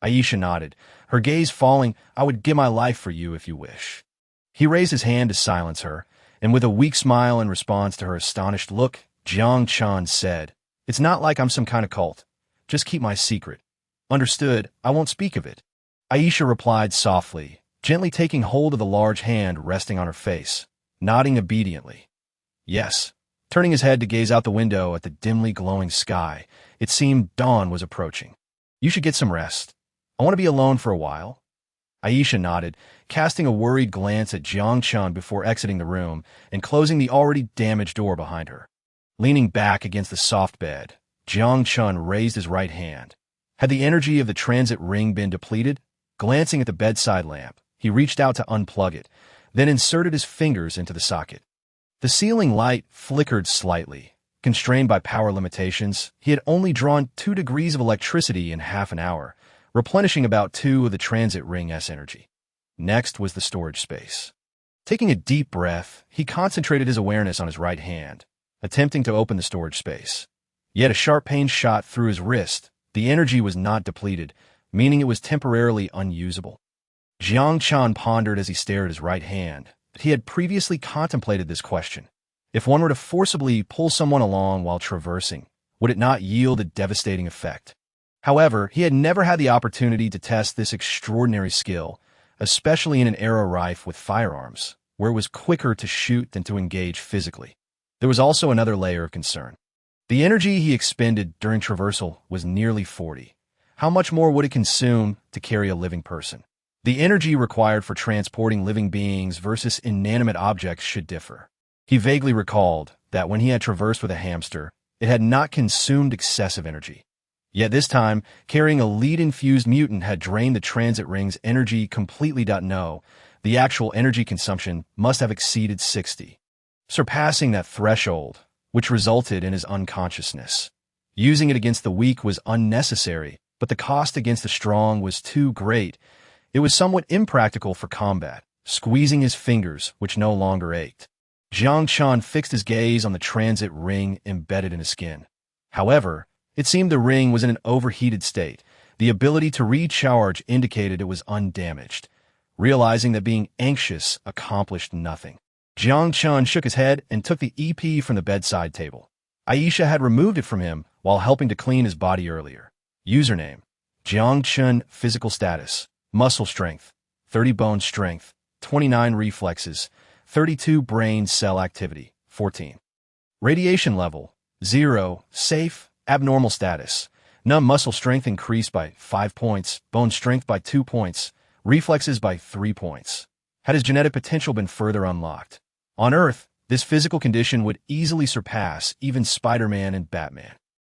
Aisha nodded, her gaze falling. I would give my life for you if you wish. He raised his hand to silence her, and with a weak smile in response to her astonished look, Jiang Chen said, It's not like I'm some kind of cult. Just keep my secret. Understood, I won't speak of it. Aisha replied softly, gently taking hold of the large hand resting on her face, nodding obediently. Yes. Turning his head to gaze out the window at the dimly glowing sky, it seemed dawn was approaching. You should get some rest. I want to be alone for a while. Aisha nodded, casting a worried glance at Jiang Chen before exiting the room and closing the already damaged door behind her. Leaning back against the soft bed, Jiang Chen raised his right hand. Had the energy of the transit ring been depleted? Glancing at the bedside lamp, he reached out to unplug it, then inserted his fingers into the socket. The ceiling light flickered slightly. Constrained by power limitations, he had only drawn 2 degrees of electricity in half an hour, replenishing about 2 of the transit ring's energy. Next was the storage space. Taking a deep breath, he concentrated his awareness on his right hand, attempting to open the storage space. Yet a sharp pain shot through his wrist. The energy was not depleted, meaning it was temporarily unusable. Jiang Chen pondered as he stared at his right hand. He had previously contemplated this question. If one were to forcibly pull someone along while traversing, would it not yield a devastating effect? However, he had never had the opportunity to test this extraordinary skill, especially in an era rife with firearms, where it was quicker to shoot than to engage physically. There was also another layer of concern. The energy he expended during traversal was nearly 40. How much more would it consume to carry a living person? The energy required for transporting living beings versus inanimate objects should differ. He vaguely recalled that when he had traversed with a hamster, it had not consumed excessive energy. Yet this time, carrying a lead-infused mutant had drained the transit ring's energy completely. No, the actual energy consumption must have exceeded 60, surpassing that threshold, which resulted in his unconsciousness. Using it against the weak was unnecessary, but the cost against the strong was too great. It was somewhat impractical for combat, squeezing his fingers, which no longer ached. Jiang Chen fixed his gaze on the transit ring embedded in his skin. However, it seemed the ring was in an overheated state. The ability to recharge indicated it was undamaged. Realizing that being anxious accomplished nothing, Jiang Chen shook his head and took the EP from the bedside table. Aisha had removed it from him while helping to clean his body earlier. Username: Jiang Chen. Physical status: muscle strength, 30 bone strength, 29 reflexes, 32 brain cell activity, 14. Radiation level: 0, safe. Abnormal status: none. Muscle strength increased by 5 points, bone strength by 2 points, reflexes by 3 points. Had his genetic potential been further unlocked. On Earth, this physical condition would easily surpass even Spider-Man and Batman,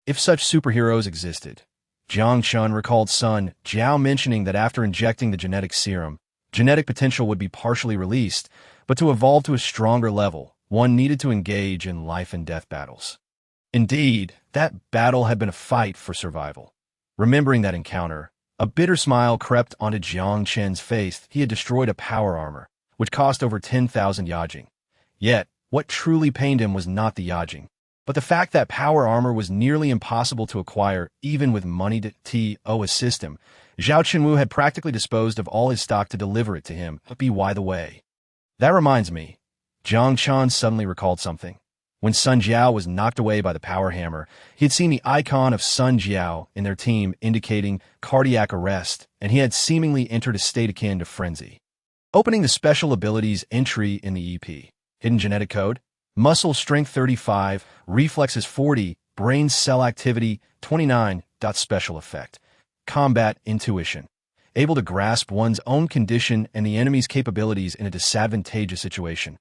if such superheroes existed. Jiang Chen recalled Sun Jiao mentioning that after injecting the genetic serum, genetic potential would be partially released, but to evolve to a stronger level, one needed to engage in life-and-death battles. Indeed, that battle had been a fight for survival. Remembering that encounter, a bitter smile crept onto Jiang Chen's face. He had destroyed a power armor, which cost over 10,000 yajing. Yet, what truly pained him was not the yajing, but the fact that power armor was nearly impossible to acquire even with money to assist him. Zhao Chenwu had practically disposed of all his stock to deliver it to him. By the way, that reminds me, Jiang Chen suddenly recalled something. When Sun Jiao was knocked away by the power hammer, he had seen the icon of Sun Jiao in their team indicating cardiac arrest, and he had seemingly entered a state akin to frenzy. Opening the special abilities entry in the EP. Hidden genetic code: muscle strength 35, reflexes 40, brain cell activity 29. Special effect: combat intuition. Able to grasp one's own condition and the enemy's capabilities in a disadvantageous situation,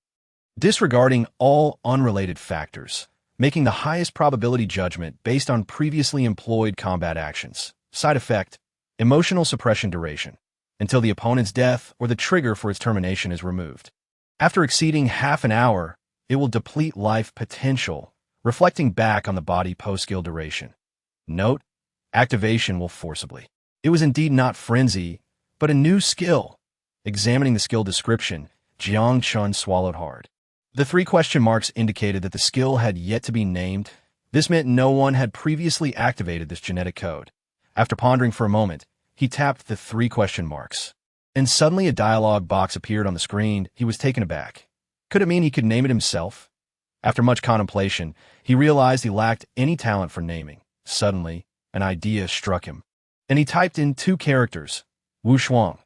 disregarding all unrelated factors, making the highest probability judgment based on previously employed combat actions. Side effect: emotional suppression duration, until the opponent's death or the trigger for its termination is removed. After exceeding half an hour, it will deplete life potential, reflecting back on the body post-skill duration. Note: activation will forcibly. It was indeed not frenzy, but a new skill. Examining the skill description, Jiang Chen swallowed hard. The 3 question marks indicated that the skill had yet to be named. This meant no one had previously activated this genetic code. After pondering for a moment, he tapped the 3 question marks, and suddenly a dialog box appeared on the screen. He was taken aback. Could it mean he could name it himself? After much contemplation, he realized he lacked any talent for naming. Suddenly, an idea struck him, and he typed in 2 characters, Wushuang.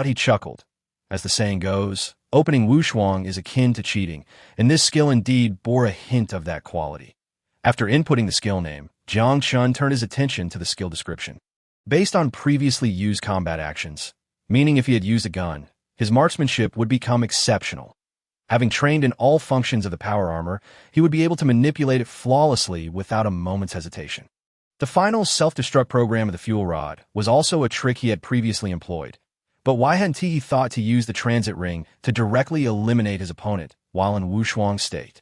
He chuckled. As the saying goes, opening Wushuang is akin to cheating, and this skill indeed bore a hint of that quality. After inputting the skill name, Jiang Chen turned his attention to the skill description. Based on previously used combat actions, meaning if he had used a gun, his marksmanship would become exceptional. Having trained in all functions of the power armor, he would be able to manipulate it flawlessly without a moment's hesitation. The final self-destruct program of the fuel rod was also a trick he had previously employed, but why hadn't he thought to use the transit ring to directly eliminate his opponent while in Wushuang's state?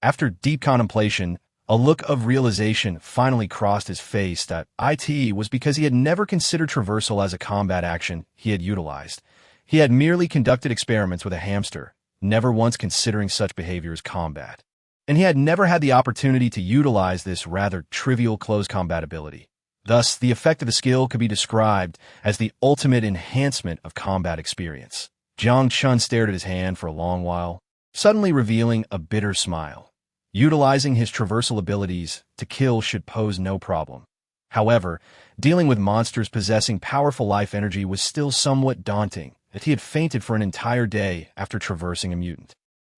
After deep contemplation, a look of realization finally crossed his face that it was because he had never considered traversal as a combat action he had utilized. He had merely conducted experiments with a hamster, never once considering such behavior as combat. And he had never had the opportunity to utilize this rather trivial close combat ability. Thus, the effect of the skill could be described as the ultimate enhancement of combat experience. Jiang Chen stared at his hand for a long while, suddenly revealing a bitter smile. Utilizing his traversal abilities to kill should pose no problem. However, dealing with monsters possessing powerful life energy was still somewhat daunting, as he had fainted for an entire day after traversing a mutant.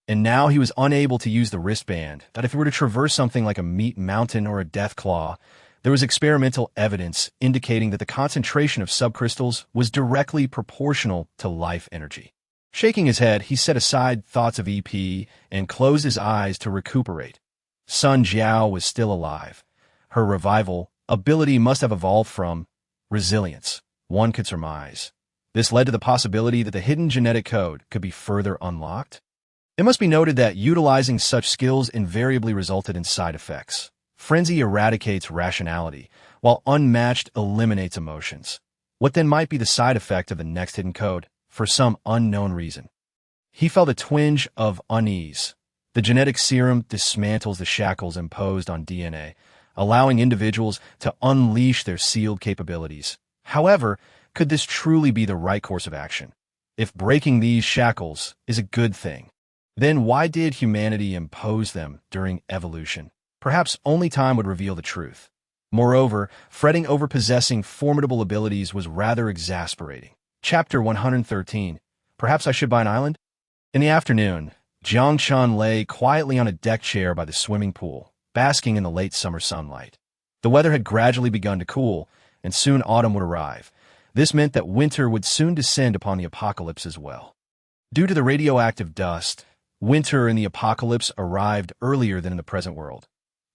And now he was unable to use the wristband that if he were to traverse something like a meat mountain or a death claw, there was experimental evidence indicating that the concentration of subcrystals was directly proportional to life energy. Shaking his head, he set aside thoughts of EP and closed his eyes to recuperate. Sun Jiao was still alive. Her revival ability must have evolved from resilience, one could surmise. This led to the possibility that the hidden genetic code could be further unlocked. It must be noted that utilizing such skills invariably resulted in side effects. Frenzy eradicates rationality, while unmatched eliminates emotions. What then might be the side effect of the next hidden code, for some unknown reason? He felt a twinge of unease. The genetic serum dismantles the shackles imposed on DNA, allowing individuals to unleash their sealed capabilities. However, could this truly be the right course of action? If breaking these shackles is a good thing, then why did humanity impose them during evolution? Perhaps only time would reveal the truth. Moreover, fretting over possessing formidable abilities was rather exasperating. Chapter 113. Perhaps I should buy an island? In the afternoon, Jiang Chen lay quietly on a deck chair by the swimming pool, basking in the late summer sunlight. The weather had gradually begun to cool, and soon autumn would arrive. This meant that winter would soon descend upon the apocalypse as well. Due to the radioactive dust, winter in the apocalypse arrived earlier than in the present world.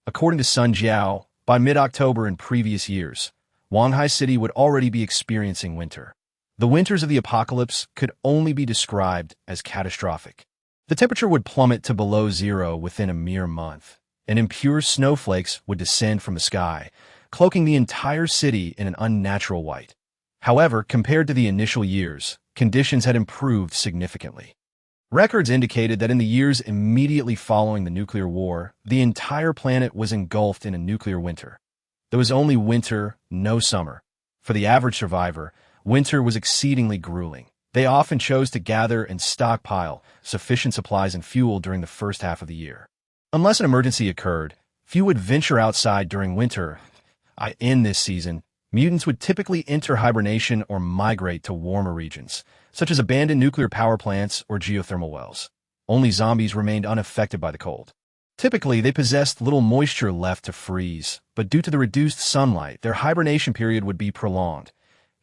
According to Sun Jiao, by mid-October in previous years, Wanghai City would already be experiencing winter. The winters of the apocalypse could only be described as catastrophic. The temperature would plummet to below zero within a mere month, and impure snowflakes would descend from the sky, cloaking the entire city in an unnatural white. However, compared to the initial years, conditions had improved significantly. Records indicated that in the years immediately following the nuclear war, the entire planet was engulfed in a nuclear winter. There was only winter, no summer. For the average survivor, winter was exceedingly grueling. They often chose to gather and stockpile sufficient supplies and fuel during the first half of the year. Unless an emergency occurred, few would venture outside during winter. In this season, mutants would typically enter hibernation or migrate to warmer regions, such as abandoned nuclear power plants or geothermal wells. Only zombies remained unaffected by the cold. Typically, they possessed little moisture left to freeze, but due to the reduced sunlight, their hibernation period would be prolonged.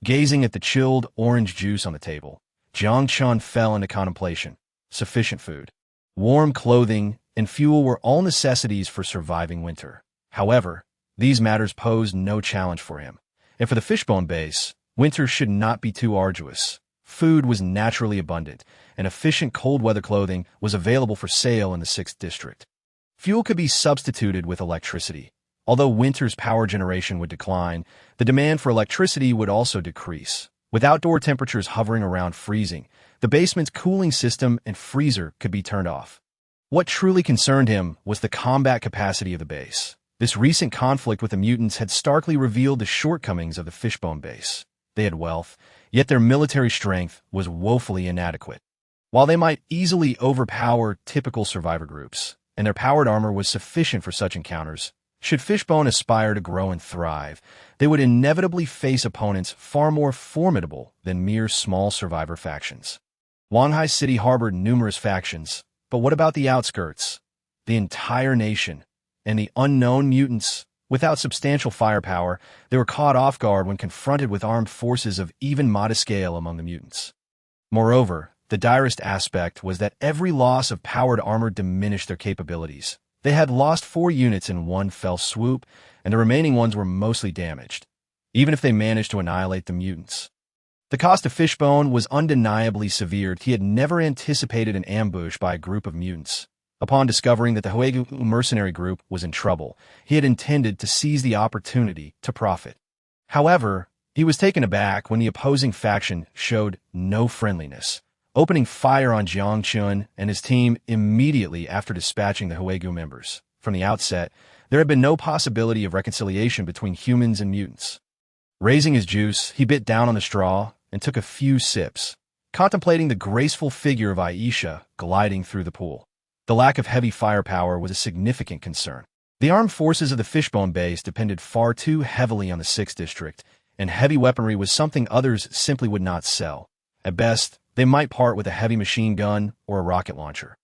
Gazing at the chilled orange juice on the table, Jiang Chen fell into contemplation. Sufficient food, warm clothing, and fuel were all necessities for surviving winter. However, these matters posed no challenge for him. And for the fishbone base, winter should not be too arduous. Food was naturally abundant, and efficient cold-weather clothing was available for sale in the 6th district. Fuel could be substituted with electricity. Although winter's power generation would decline, the demand for electricity would also decrease. With outdoor temperatures hovering around freezing, the basement's cooling system and freezer could be turned off. What truly concerned him was the combat capacity of the base. This recent conflict with the mutants had starkly revealed the shortcomings of the fishbone base. They had wealth, yet their military strength was woefully inadequate. While they might easily overpower typical survivor groups, and their powered armor was sufficient for such encounters, Should Fishbone aspire to grow and thrive, they would inevitably face opponents far more formidable than mere small survivor factions. Wanhai City harbored numerous factions, but what about the outskirts? The entire nation, and the unknown mutants. Without substantial firepower, they were caught off guard when confronted with armed forces of even modest scale among the mutants. Moreover, the direst aspect was that every loss of powered armor diminished their capabilities. They had lost 4 units in one fell swoop, and the remaining ones were mostly damaged, even if they managed to annihilate the mutants. The cost of Fishbone was undeniably severe. He had never anticipated an ambush by a group of mutants. Upon discovering that the Hoegu mercenary group was in trouble, he had intended to seize the opportunity to profit. However, he was taken aback when the opposing faction showed no friendliness, opening fire on Jiang Chen and his team immediately after dispatching the Hoegu members. From the outset, there had been no possibility of reconciliation between humans and mutants. Raising his juice, he bit down on the straw and took a few sips, contemplating the graceful figure of Aisha gliding through the pool. The lack of heavy firepower was a significant concern. The armed forces of the Fishbone base depended far too heavily on the 6th District, and heavy weaponry was something others simply would not sell. At best, they might part with a heavy machine gun or a rocket launcher.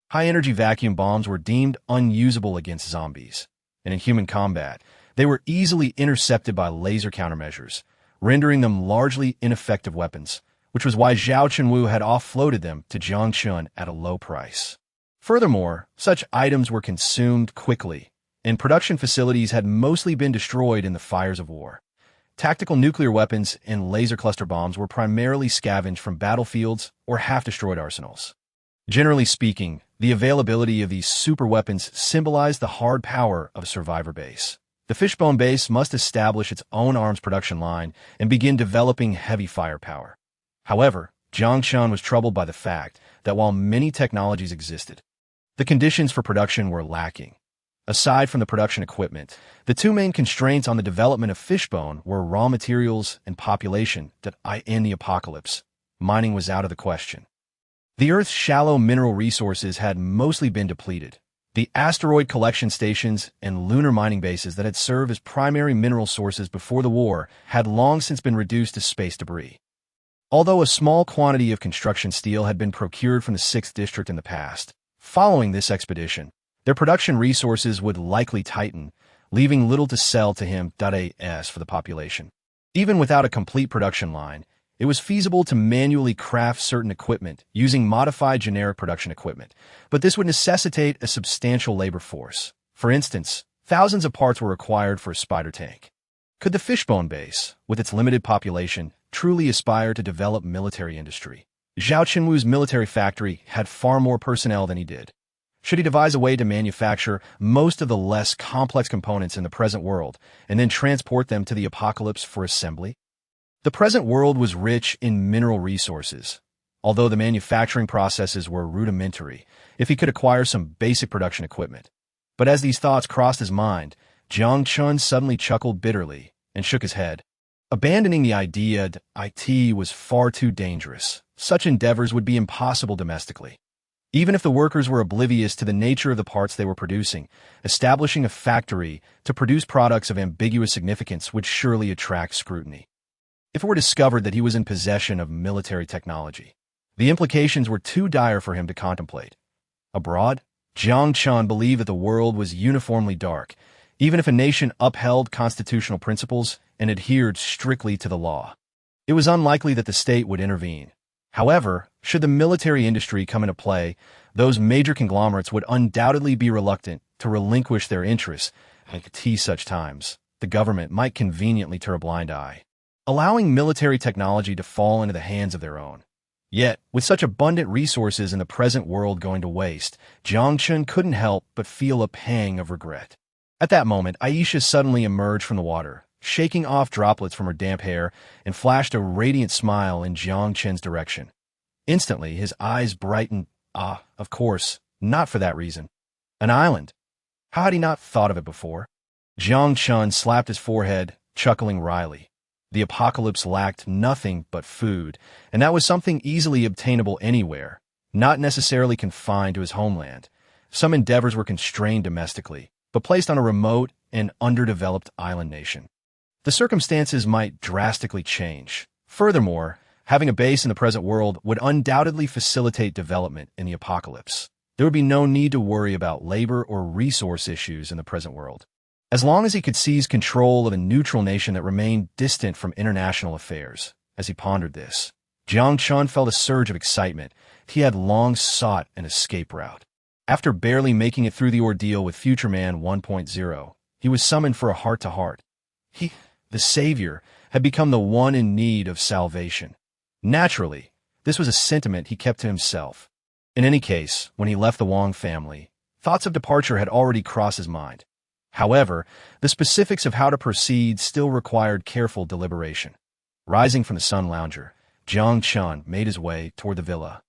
High-energy vacuum bombs were deemed unusable against zombies, and in human combat, they were easily intercepted by laser countermeasures, rendering them largely ineffective weapons, which was why Zhao Chenwu had offloaded them to Jiang Chen at a low price. Furthermore, such items were consumed quickly, and production facilities had mostly been destroyed in the fires of war. Tactical nuclear weapons and laser cluster bombs were primarily scavenged from battlefields or half-destroyed arsenals. Generally speaking, the availability of these super weapons symbolized the hard power of a survivor base. The Fishbone base must establish its own arms production line and begin developing heavy firepower. However, Jiang Chen was troubled by the fact that while many technologies existed, the conditions for production were lacking. Aside from the production equipment, the 2 main constraints on the development of Fishbone were raw materials and population. In the apocalypse, mining was out of the question. The Earth's shallow mineral resources had mostly been depleted. The asteroid collection stations and lunar mining bases that had served as primary mineral sources before the war had long since been reduced to space debris. Although a small quantity of construction steel had been procured from the 6th District in the past, following this expedition, their production resources would likely tighten, leaving little to sell to him. As for the population, even without a complete production line, it was feasible to manually craft certain equipment using modified generic production equipment, but this would necessitate a substantial labor force. For instance, thousands of parts were required for a spider tank. Could the Fishbone base, with its limited population, truly aspire to develop military industry? Zhao Chenwu's military factory had far more personnel than he did. Should he devise a way to manufacture most of the less complex components in the present world and then transport them to the apocalypse for assembly? The present world was rich in mineral resources, although the manufacturing processes were rudimentary if he could acquire some basic production equipment. But as these thoughts crossed his mind, Jiang Chen suddenly chuckled bitterly and shook his head. Abandoning the idea that IT was far too dangerous. Such endeavors would be impossible domestically. Even if the workers were oblivious to the nature of the parts they were producing, establishing a factory to produce products of ambiguous significance would surely attract scrutiny. If it were discovered that he was in possession of military technology, the implications were too dire for him to contemplate. Abroad, Jiang Chen believed that the world was uniformly dark, even if a nation upheld constitutional principles and adhered strictly to the law. It was unlikely that the state would intervene. However, should the military industry come into play, those major conglomerates would undoubtedly be reluctant to relinquish their interests. At such times, the government might conveniently turn a blind eye, allowing military technology to fall into the hands of their own. Yet, with such abundant resources in the present world going to waste, Jiang Chen couldn't help but feel a pang of regret. At that moment, Aisha suddenly emerged from the water, shaking off droplets from her damp hair, and flashed a radiant smile in Jiang Chen's direction. Instantly, his eyes brightened. Of course, not for that reason. An island. How had he not thought of it before? Jiang Chen slapped his forehead, chuckling wryly. The apocalypse lacked nothing but food, and that was something easily obtainable anywhere, not necessarily confined to his homeland. Some endeavors were constrained domestically, but placed on a remote an underdeveloped island nation. The circumstances might drastically change. Furthermore, having a base in the present world would undoubtedly facilitate development in the apocalypse. There would be no need to worry about labor or resource issues in the present world. As long as he could seize control of a neutral nation that remained distant from international affairs. As he pondered this, Jiang Chen felt a surge of excitement. He had long sought an escape route. After barely making it through the ordeal with Future Man 1.0, he was summoned for a heart-to-heart. He, the savior, had become the one in need of salvation. Naturally, this was a sentiment he kept to himself. In any case, when he left the Wang family, thoughts of departure had already crossed his mind. However, the specifics of how to proceed still required careful deliberation. Rising from the sun lounger, Jiang Chen made his way toward the villa.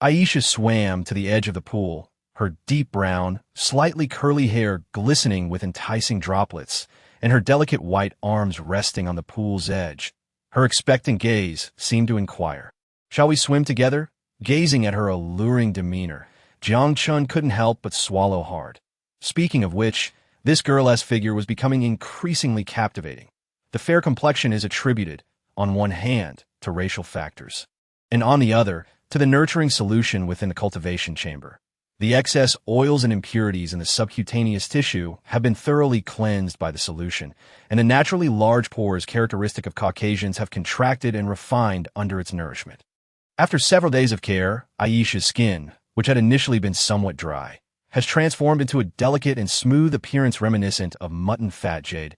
Aisha swam to the edge of the pool, her deep brown, slightly curly hair glistening with enticing droplets, and her delicate white arms resting on the pool's edge. Her expectant gaze seemed to inquire, "Shall we swim together?" Gazing at her alluring demeanor, Jiang Chen couldn't help but swallow hard. Speaking of which, this girl-esque figure was becoming increasingly captivating. The fair complexion is attributed, on one hand, to racial factors, and on the other, to the nurturing solution within the cultivation chamber. The excess oils and impurities in the subcutaneous tissue have been thoroughly cleansed by the solution, and the naturally large pores characteristic of Caucasians have contracted and refined under its nourishment. After several days of care, Aisha's skin, which had initially been somewhat dry, has transformed into a delicate and smooth appearance reminiscent of mutton fat jade.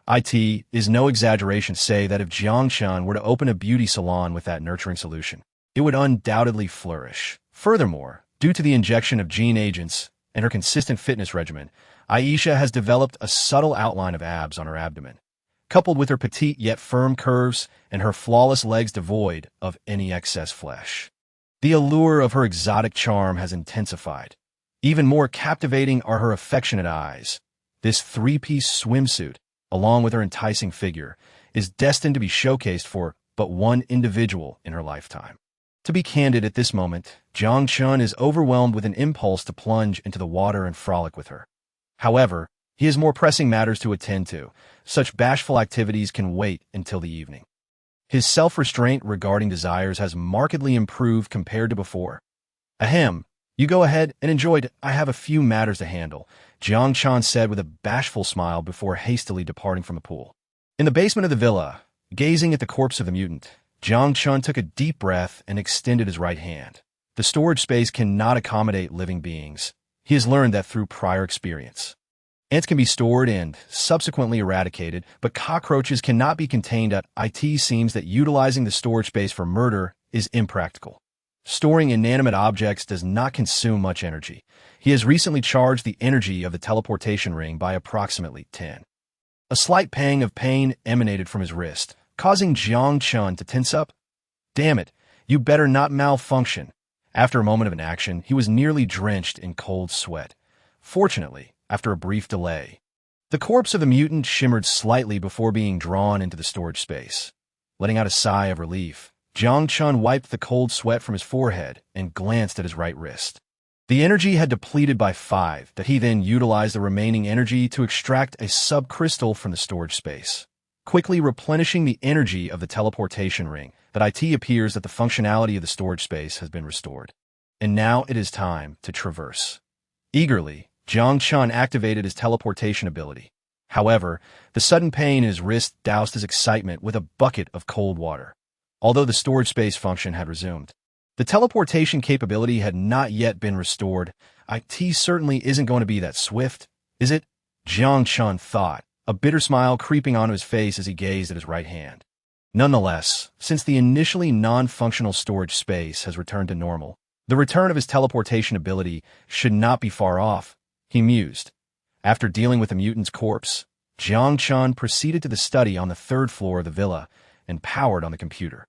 It is no exaggeration to say that if Jiang Chen were to open a beauty salon with that nurturing solution, it would undoubtedly flourish. Furthermore, due to the injection of gene agents and her consistent fitness regimen, Aisha has developed a subtle outline of abs on her abdomen, coupled with her petite yet firm curves and her flawless legs devoid of any excess flesh. The allure of her exotic charm has intensified. Even more captivating are her affectionate eyes. This three-piece swimsuit, along with her enticing figure, is destined to be showcased for but one individual in her lifetime. To be candid at this moment, Jiang Chen is overwhelmed with an impulse to plunge into the water and frolic with her. However, he has more pressing matters to attend to. Such bashful activities can wait until the evening. His self-restraint regarding desires has markedly improved compared to before. Ahem, you go ahead and enjoy it. I have a few matters to handle, Jiang Chen said with a bashful smile before hastily departing from the pool. In the basement of the villa, gazing at the corpse of the mutant, Jiang Chen took a deep breath and extended his right hand. The storage space cannot accommodate living beings. He has learned that through prior experience. Ants can be stored and subsequently eradicated, but cockroaches cannot be contained at it. Seems that utilizing the storage space for murder is impractical. Storing inanimate objects does not consume much energy. He has recently charged the energy of the teleportation ring by approximately 10. A slight pang of pain emanated from his wrist, causing Jiang Chen to tense up. Damn it, you better not malfunction. After a moment of inaction, he was nearly drenched in cold sweat. Fortunately, after a brief delay, the corpse of the mutant shimmered slightly before being drawn into the storage space. Letting out a sigh of relief, Jiang Chen wiped the cold sweat from his forehead and glanced at his right wrist. The energy had depleted by 5, that he then utilized the remaining energy to extract a subcrystal from the storage space, quickly replenishing the energy of the teleportation ring. That it appears that the functionality of the storage space has been restored. And now it is time to traverse. Eagerly, Jiang Chen activated his teleportation ability. However, the sudden pain in his wrist doused his excitement with a bucket of cold water. Although the storage space function had resumed, the teleportation capability had not yet been restored. It certainly isn't going to be that swift, is it? Jiang Chen thought, a bitter smile creeping onto his face as he gazed at his right hand. Nonetheless, since the initially non-functional storage space has returned to normal, the return of his teleportation ability should not be far off, he mused. After dealing with the mutant's corpse, Jiang Chen proceeded to the study on the 3rd floor of the villa and powered on the computer.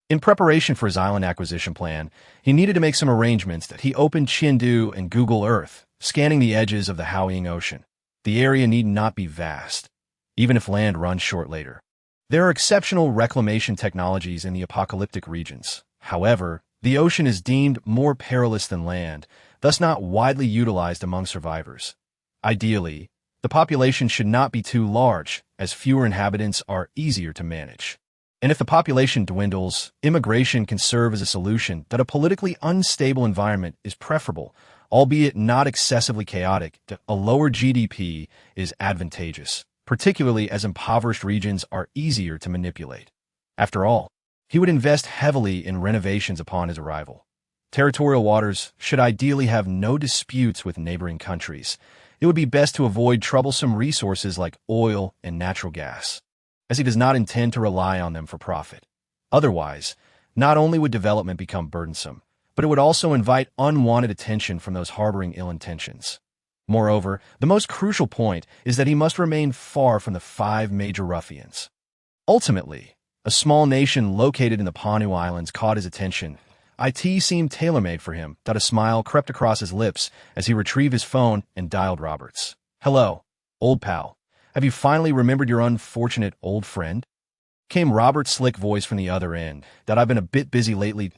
In preparation for his island acquisition plan, he needed to make some arrangements that he opened Chengdu and Google Earth, scanning the edges of the harrowing ocean. The area need not be vast, even if land runs short later. There are exceptional reclamation technologies in the apocalyptic regions. However, the ocean is deemed more perilous than land, thus not widely utilized among survivors. Ideally, The population should not be too large, as fewer inhabitants are easier to manage. And if the population dwindles, immigration can serve as a solution that a politically unstable environment is preferable, albeit not excessively chaotic. A lower GDP is advantageous, particularly as impoverished regions are easier to manipulate. After all, he would invest heavily in renovations upon his arrival. Territorial waters should ideally have no disputes with neighboring countries. It would be best to avoid troublesome resources like oil and natural gas, as he does not intend to rely on them for profit. Otherwise, not only would development become burdensome, but it would also invite unwanted attention from those harboring ill intentions. Moreover, the most crucial point is that he must remain far from the 5 major ruffians. Ultimately, a small nation located in the Panu Islands caught his attention. It seemed tailor-made for him. A smile crept across his lips as he retrieved his phone and dialed Roberts. "Hello, old pal. Have you finally remembered your unfortunate old friend?" Came Robert's slick voice from the other end. "I've been a bit busy lately.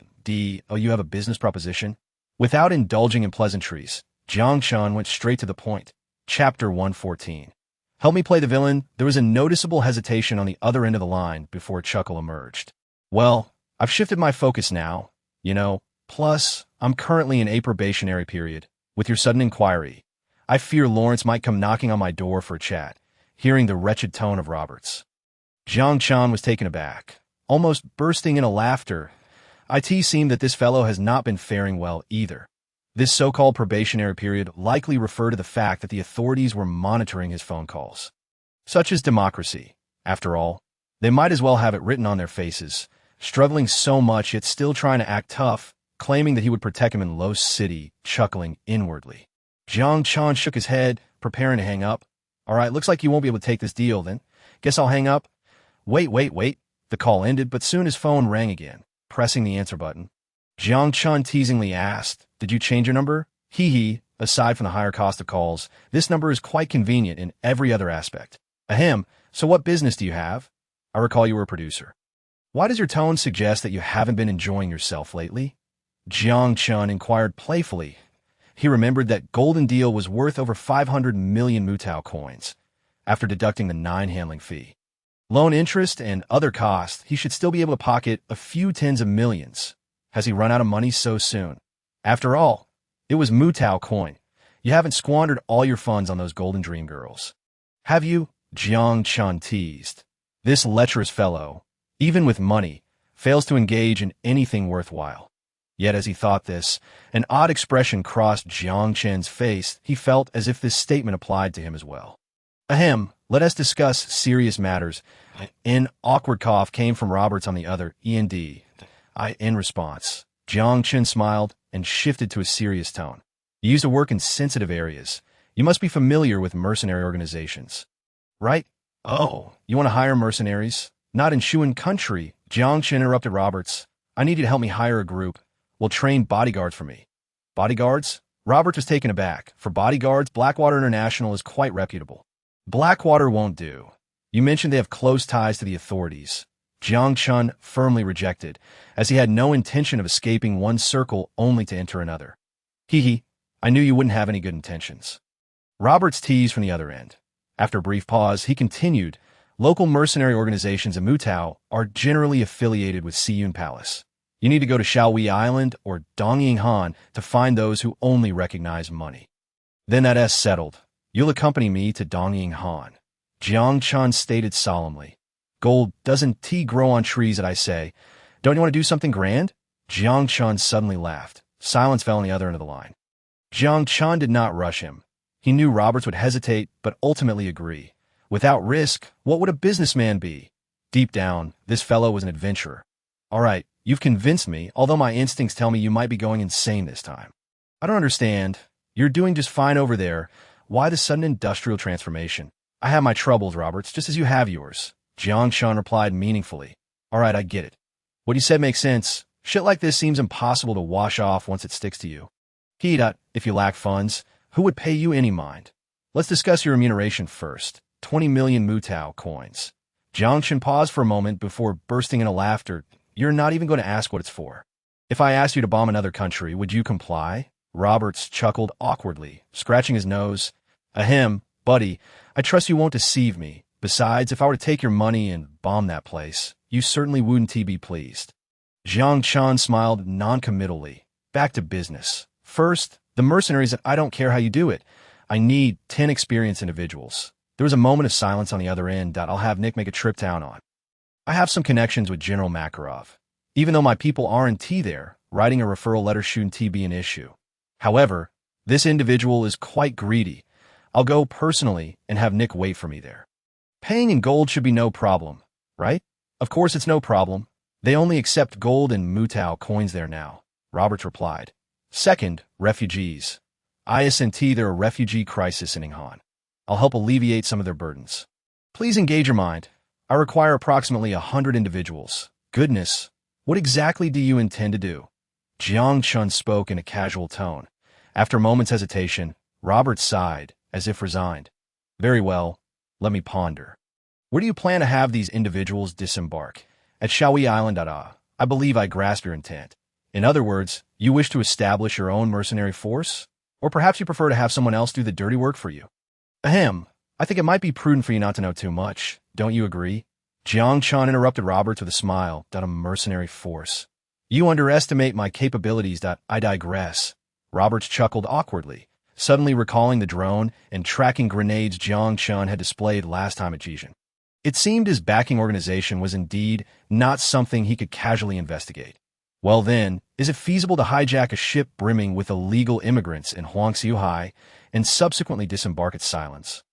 Oh, you have a business proposition?" Without indulging in pleasantries, Jiang Chen went straight to the point. Chapter 114. "Help me play the villain." There was a noticeable hesitation on the other end of the line before a chuckle emerged. "Well, I've shifted my focus now. Plus, I'm currently in a probationary period. With your sudden inquiry, I fear Lawrence might come knocking on my door for a chat." Hearing the wretched tone of Roberts, Jiang Chen was taken aback, almost bursting into laughter. It seemed that this fellow has not been faring well either. This so-called probationary period likely referred to the fact that the authorities were monitoring his phone calls. Such is democracy. After all, they might as well have it written on their faces. Struggling so much yet still trying to act tough, claiming that he would protect him in Los City, chuckling inwardly. Jiang Chen shook his head, preparing to hang up. "All right, looks like you won't be able to take this deal then. Guess I'll hang up." Wait. The call ended, but soon his phone rang again. Pressing the answer button, Jiang Chen teasingly asked, "Did you change your number?" Aside from the higher cost of calls, this number is quite convenient in every other aspect. "Ahem, so what business do you have?" "I recall you were a producer." "Why does your tone suggest that you haven't been enjoying yourself lately?" Jiang Chen inquired playfully. He remembered that Golden Deal was worth over 500 million Mutao coins, after deducting the 9 handling fee. Loan interest and other costs, he should still be able to pocket a few tens of millions. Has he run out of money so soon? After all, it was Mutao coin. You haven't squandered all your funds on those golden dream girls, have you? Jiang Chen teased. This lecherous fellow, even with money, fails to engage in anything worthwhile. Yet as he thought this, an odd expression crossed Jiang Chen's face. He felt as if this statement applied to him as well. "Ahem, let us discuss serious matters." An awkward cough came from Roberts on the other end. In response, Jiang Chen smiled and shifted to a serious tone. "You used to work in sensitive areas. You must be familiar with mercenary organizations, right?" "Oh, you want to hire mercenaries? Not in Shuan country." Jiang Chen interrupted Roberts. "I need you to help me hire a group. Will train bodyguards for me." "Bodyguards?" Roberts was taken aback. "For bodyguards, Blackwater International is quite reputable." "Blackwater won't do. You mentioned they have close ties to the authorities." Jiang Chen firmly rejected, as he had no intention of escaping one circle only to enter another. I knew you wouldn't have any good intentions." Roberts teased from the other end. After a brief pause, he continued, "Local mercenary organizations in Mutao are generally affiliated with Siyun Palace. You need to go to Shaohui Island or Dongying Han to find those who only recognize money. Then that's settled. You'll accompany me to Dongying Han." Jiang Chen stated solemnly. "Gold doesn't grow on trees, that I say. Don't you want to do something grand?" Jiang Chen suddenly laughed. Silence fell on the other end of the line. Jiang Chen did not rush him. He knew Roberts would hesitate, but ultimately agree. Without risk, what would a businessman be? Deep down, this fellow was an adventurer. "All right, you've convinced me, although my instincts tell me you might be going insane this time." "I don't understand. You're doing just fine over there. Why the sudden industrial transformation?" "I have my troubles, Roberts, just as you have yours." Jiang Chen replied meaningfully. "All right, I get it. What you said makes sense. Shit like this seems impossible to wash off once it sticks to you. If you lack funds, who would pay you any mind? Let's discuss your remuneration first. 20 million Mutao coins." Jiang Chen paused for a moment before bursting into laughter. "You're not even going to ask what it's for. If I asked you to bomb another country, would you comply?" Roberts chuckled awkwardly, scratching his nose. "Ahem, Buddy, I trust you won't deceive me. Besides, if I were to take your money and bomb that place, you certainly wouldn't be pleased. Jiang Chen smiled noncommittally. Back to business. First, the mercenaries, I don't care how you do it. I need 10 experienced individuals. There was a moment of silence on the other end. I'll have Nick make a trip down on. I have some connections with General Makarov. Even though my people aren't there, writing a referral letter shouldn't be an issue. However, this individual is quite greedy. I'll go personally and have Nick wait for me there. Paying in gold should be no problem, right? Of course it's no problem. They only accept gold and mutant coins there now, Roberts replied. Second, refugees. ISNT, there are refugee crisis in Inghan. I'll help alleviate some of their burdens. Please engage your mind. I require approximately 100 individuals. Goodness, what exactly do you intend to do? Jiang Chen spoke in a casual tone. After a moment's hesitation, Roberts sighed, as if resigned. Very well, let me ponder. Where do you plan to have these individuals disembark? At Shaohui Island. I believe I grasp your intent. In other words, you wish to establish your own mercenary force? Or perhaps you prefer to have someone else do the dirty work for you? Ahem, I think it might be prudent for you not to know too much. Don't you agree? Jiang Chen interrupted Roberts with a smile. A mercenary force. You underestimate my capabilities. I digress. Roberts chuckled awkwardly, suddenly recalling the drone and tracking grenades Jiang Chen had displayed last time at Jijan. It seemed his backing organization was indeed not something he could casually investigate. Well then, is it feasible to hijack a ship brimming with illegal immigrants in Huangxiuhai and subsequently disembark at Silence?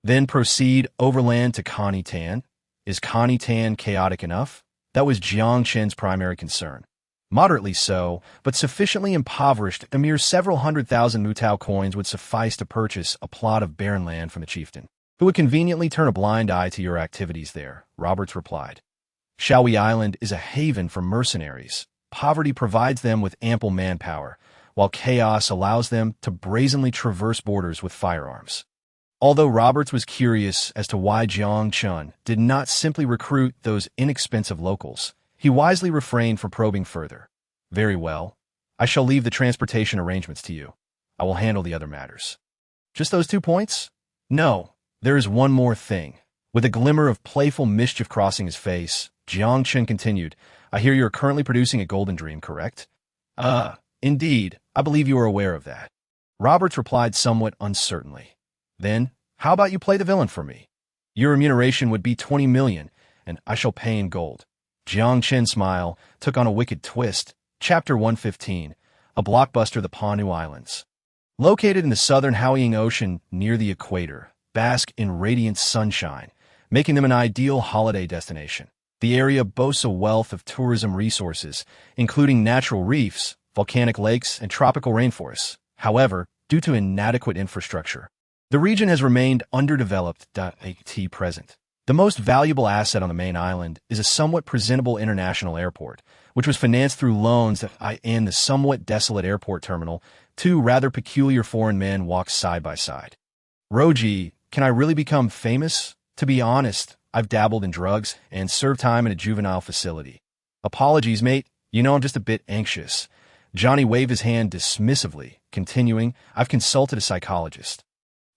Then proceed overland to Connie Tan? Is Connie Tan chaotic enough? That was Jiang Chen's primary concern. Moderately so, but sufficiently impoverished, a mere several 100,000 mutao coins would suffice to purchase a plot of barren land from the chieftain, who would conveniently turn a blind eye to your activities there, Roberts replied. Shaohui Island is a haven for mercenaries. Poverty provides them with ample manpower, while chaos allows them to brazenly traverse borders with firearms. Although Roberts was curious as to why Jiang Chen did not simply recruit those inexpensive locals, he wisely refrained from probing further. Very well. I shall leave the transportation arrangements to you. I will handle the other matters. Just those 2 points? No, there is one more thing. With a glimmer of playful mischief crossing his face, Jiang Chen continued, I hear you are currently producing a Golden Dream, correct? Indeed. I believe you are aware of that. Roberts replied somewhat uncertainly. Then, how about you play the villain for me? Your remuneration would be 20 million, and I shall pay in gold. Jiang Chen's smile took on a wicked twist. Chapter 115, a blockbuster, the Panu Islands. Located in the southern Haoying Ocean near the equator, bask in radiant sunshine, making them an ideal holiday destination. The area boasts a wealth of tourism resources, including natural reefs, volcanic lakes, and tropical rainforests. However, due to inadequate infrastructure, the region has remained underdeveloped at present. The most valuable asset on the main island is a somewhat presentable international airport, which was financed through loans in the somewhat desolate airport terminal. 2 rather peculiar foreign men walked side by side. Roji, can I really become famous? To be honest, I've dabbled in drugs and served time in a juvenile facility. Apologies, mate. You know I'm just a bit anxious. Johnny waved his hand dismissively, continuing, I've consulted a psychologist.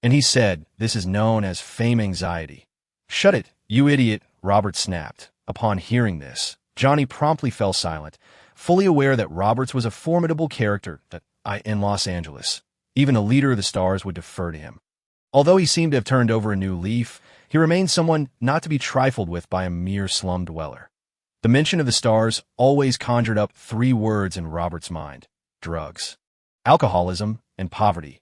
And he said, this is known as fame anxiety. Shut it, you idiot, Robert snapped. Upon hearing this, Johnny promptly fell silent, fully aware that Roberts was a formidable character in Los Angeles. Even a leader of the stars would defer to him. Although he seemed to have turned over a new leaf, he remained someone not to be trifled with by a mere slum dweller. The mention of the stars always conjured up 3 words in Robert's mind: drugs, alcoholism, and poverty.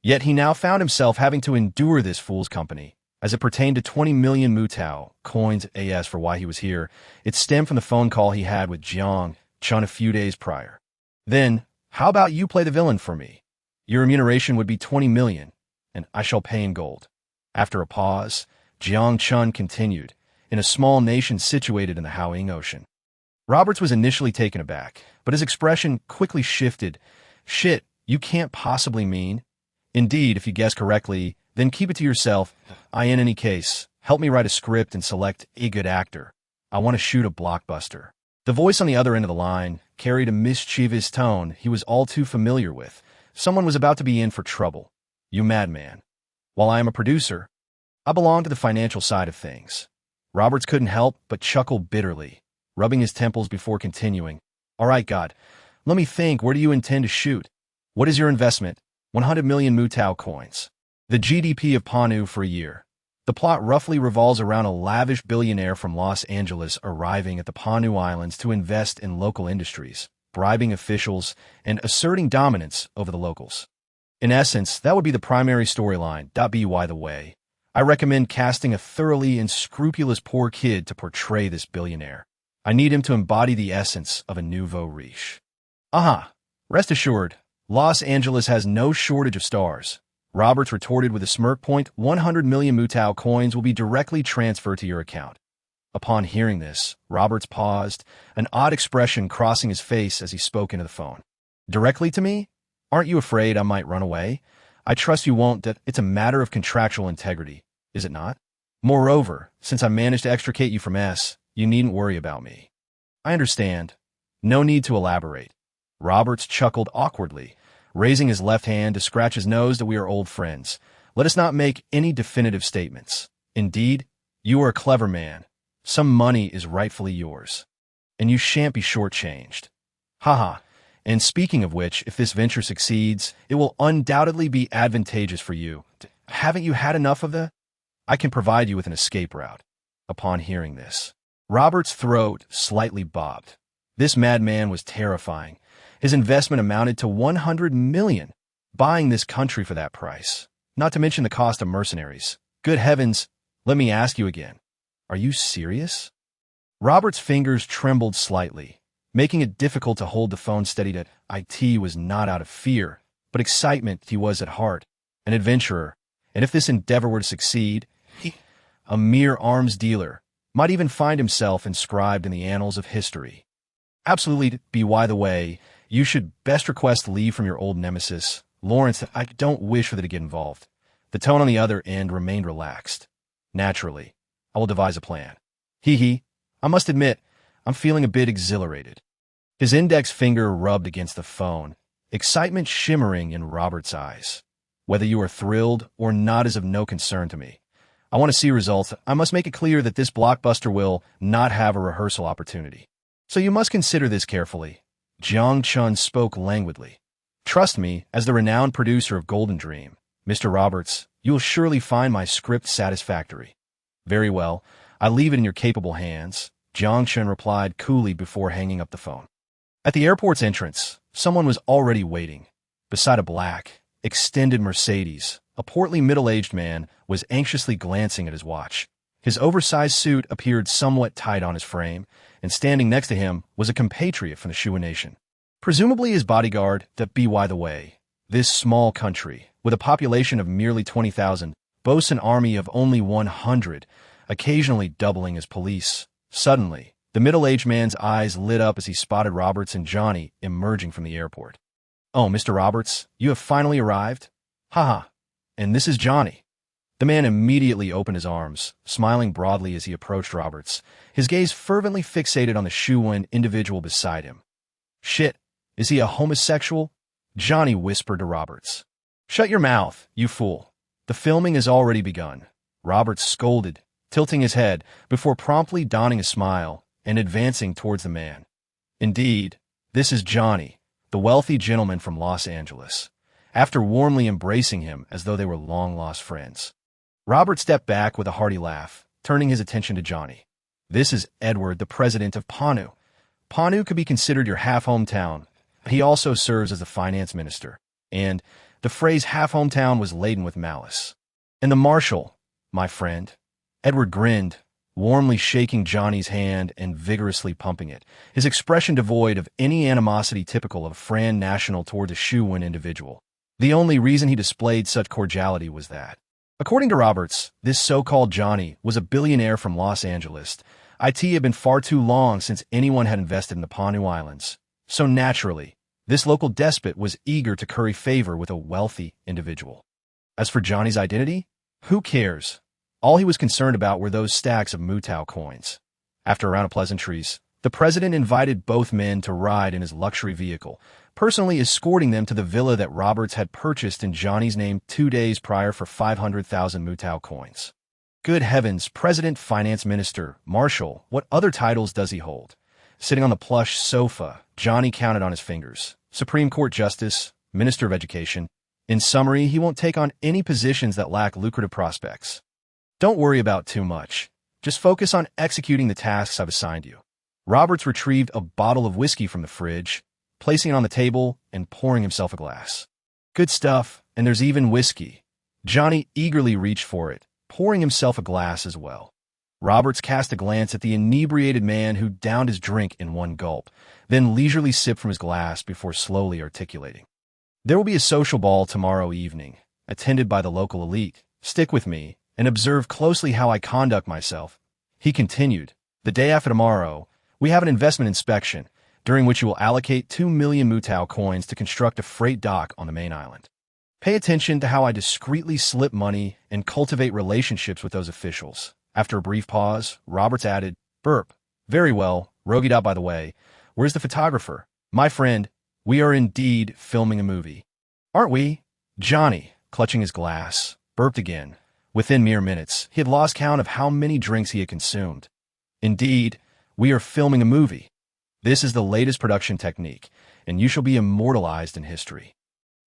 Yet he now found himself having to endure this fool's company. As it pertained to 20 million mutao coins as for why he was here, it stemmed from the phone call he had with Jiang Chen a few days prior. Then, how about you play the villain for me? Your remuneration would be 20 million, and I shall pay in gold. After a pause, Jiang Chen continued, in a small nation situated in the Haoying Ocean. Roberts was initially taken aback, but his expression quickly shifted. Shit, you can't possibly mean? Indeed, if you guess correctly, then keep it to yourself. In any case, help me write a script and select a good actor. I want to shoot a blockbuster. The voice on the other end of the line carried a mischievous tone he was all too familiar with. Someone was about to be in for trouble. You madman. While I am a producer, I belong to the financial side of things. Roberts couldn't help but chuckle bitterly, rubbing his temples before continuing. All right, God, let me think. Where do you intend to shoot? What is your investment? 100 million Mutao coins. The GDP of Panu for a year. The plot roughly revolves around a lavish billionaire from Los Angeles arriving at the Panu Islands to invest in local industries, bribing officials, and asserting dominance over the locals. In essence, that would be the primary storyline. By the way, I recommend casting a thoroughly unscrupulous poor kid to portray this billionaire. I need him to embody the essence of a nouveau riche. Rest assured, Los Angeles has no shortage of stars. Roberts retorted with a smirk. 100 million Mutao coins will be directly transferred to your account. Upon hearing this, Roberts paused, an odd expression crossing his face as he spoke into the phone. Directly to me? Aren't you afraid I might run away? I trust you won't. That it's a matter of contractual integrity, is it not? Moreover, since I managed to extricate you from S, you needn't worry about me. I understand. No need to elaborate. Roberts chuckled awkwardly, raising his left hand to scratch his nose. That we are old friends. Let us not make any definitive statements. Indeed, you are a clever man. Some money is rightfully yours. And you shan't be shortchanged. And speaking of which, if this venture succeeds, it will undoubtedly be advantageous for you. Haven't you had enough of the? I can provide you with an escape route. Upon hearing this, Robert's throat slightly bobbed. This madman was terrifying. His investment amounted to 100 million. Buying this country for that price. Not to mention the cost of mercenaries. Good heavens, let me ask you again. Are you serious? Robert's fingers trembled slightly, making it difficult to hold the phone steady. That IT was not out of fear, but excitement. He was at heart an adventurer, and if this endeavor were to succeed, he, a mere arms dealer, might even find himself inscribed in the annals of history. Absolutely. By the way, you should best request leave from your old nemesis, Lawrence. I don't wish for them to get involved. The tone on the other end remained relaxed. Naturally, I will devise a plan. I must admit, I'm feeling a bit exhilarated. His index finger rubbed against the phone, excitement shimmering in Robert's eyes. Whether you are thrilled or not is of no concern to me. I want to see results. I must make it clear that this blockbuster will not have a rehearsal opportunity. So you must consider this carefully. Jiang Chen spoke languidly. Trust me, as the renowned producer of Golden Dream, Mr. Roberts, you will surely find my script satisfactory. Very well, I leave it in your capable hands, Jiang Chen replied coolly before hanging up the phone. At the airport's entrance, someone was already waiting. Beside a black, extended Mercedes, a portly middle-aged man was anxiously glancing at his watch. His oversized suit appeared somewhat tight on his frame, and standing next to him was a compatriot from the Shuo Nation. Presumably his bodyguard. By the way, this small country, with a population of merely 20,000, boasts an army of only 100, occasionally doubling as police. Suddenly, the middle-aged man's eyes lit up as he spotted Roberts and Johnny emerging from the airport. Oh, Mr. Roberts, you have finally arrived? And this is Johnny. The man immediately opened his arms, smiling broadly as he approached Roberts, his gaze fervently fixated on the Shuwen individual beside him. Shit, is he a homosexual? Johnny whispered to Roberts. Shut your mouth, you fool. The filming has already begun. Roberts scolded, tilting his head before promptly donning a smile and advancing towards the man. Indeed, this is Johnny, the wealthy gentleman from Los Angeles. After warmly embracing him as though they were long-lost friends, Robert stepped back with a hearty laugh, turning his attention to Johnny. This is Edward, the president of Panu. Panu could be considered your half-hometown. He also serves as the finance minister, and the phrase half-hometown was laden with malice. And the marshal, my friend. Edward grinned, warmly shaking Johnny's hand and vigorously pumping it, his expression devoid of any animosity typical of a Fran national toward a Shuwen individual. The only reason he displayed such cordiality was that, according to Roberts, this so-called Johnny was a billionaire from Los Angeles. IT had been far too long since anyone had invested in the Panu Islands. So naturally, this local despot was eager to curry favor with a wealthy individual. As for Johnny's identity, who cares? All he was concerned about were those stacks of Mutao coins. After a round of pleasantries, The president invited both men to ride in his luxury vehicle, personally escorting them to the villa that Roberts had purchased in Johnny's name 2 days prior for 500,000 Mutao coins. Good heavens, President, Finance Minister, Marshal, what other titles does he hold? Sitting on the plush sofa, Johnny counted on his fingers. Supreme Court Justice, Minister of Education. In summary, he won't take on any positions that lack lucrative prospects. Don't worry about too much. Just focus on executing the tasks I've assigned you. Roberts retrieved a bottle of whiskey from the fridge, placing it on the table and pouring himself a glass. Good stuff, and there's even whiskey. Johnny eagerly reached for it, pouring himself a glass as well. Roberts cast a glance at the inebriated man who downed his drink in one gulp, then leisurely sipped from his glass before slowly articulating. There will be a social ball tomorrow evening, attended by the local elite. Stick with me and observe closely how I conduct myself. He continued, the day after tomorrow, we have an investment inspection, during which you will allocate 2 million Mutao coins to construct a freight dock on the main island. Pay attention to how I discreetly slip money and cultivate relationships with those officials. After a brief pause, Roberts added, burp. Very well, rogied out by the way. Where's the photographer? My friend, we are indeed filming a movie. Aren't we? Johnny, clutching his glass, burped again. Within mere minutes, he had lost count of how many drinks he had consumed. Indeed, we are filming a movie. This is the latest production technique, and you shall be immortalized in history.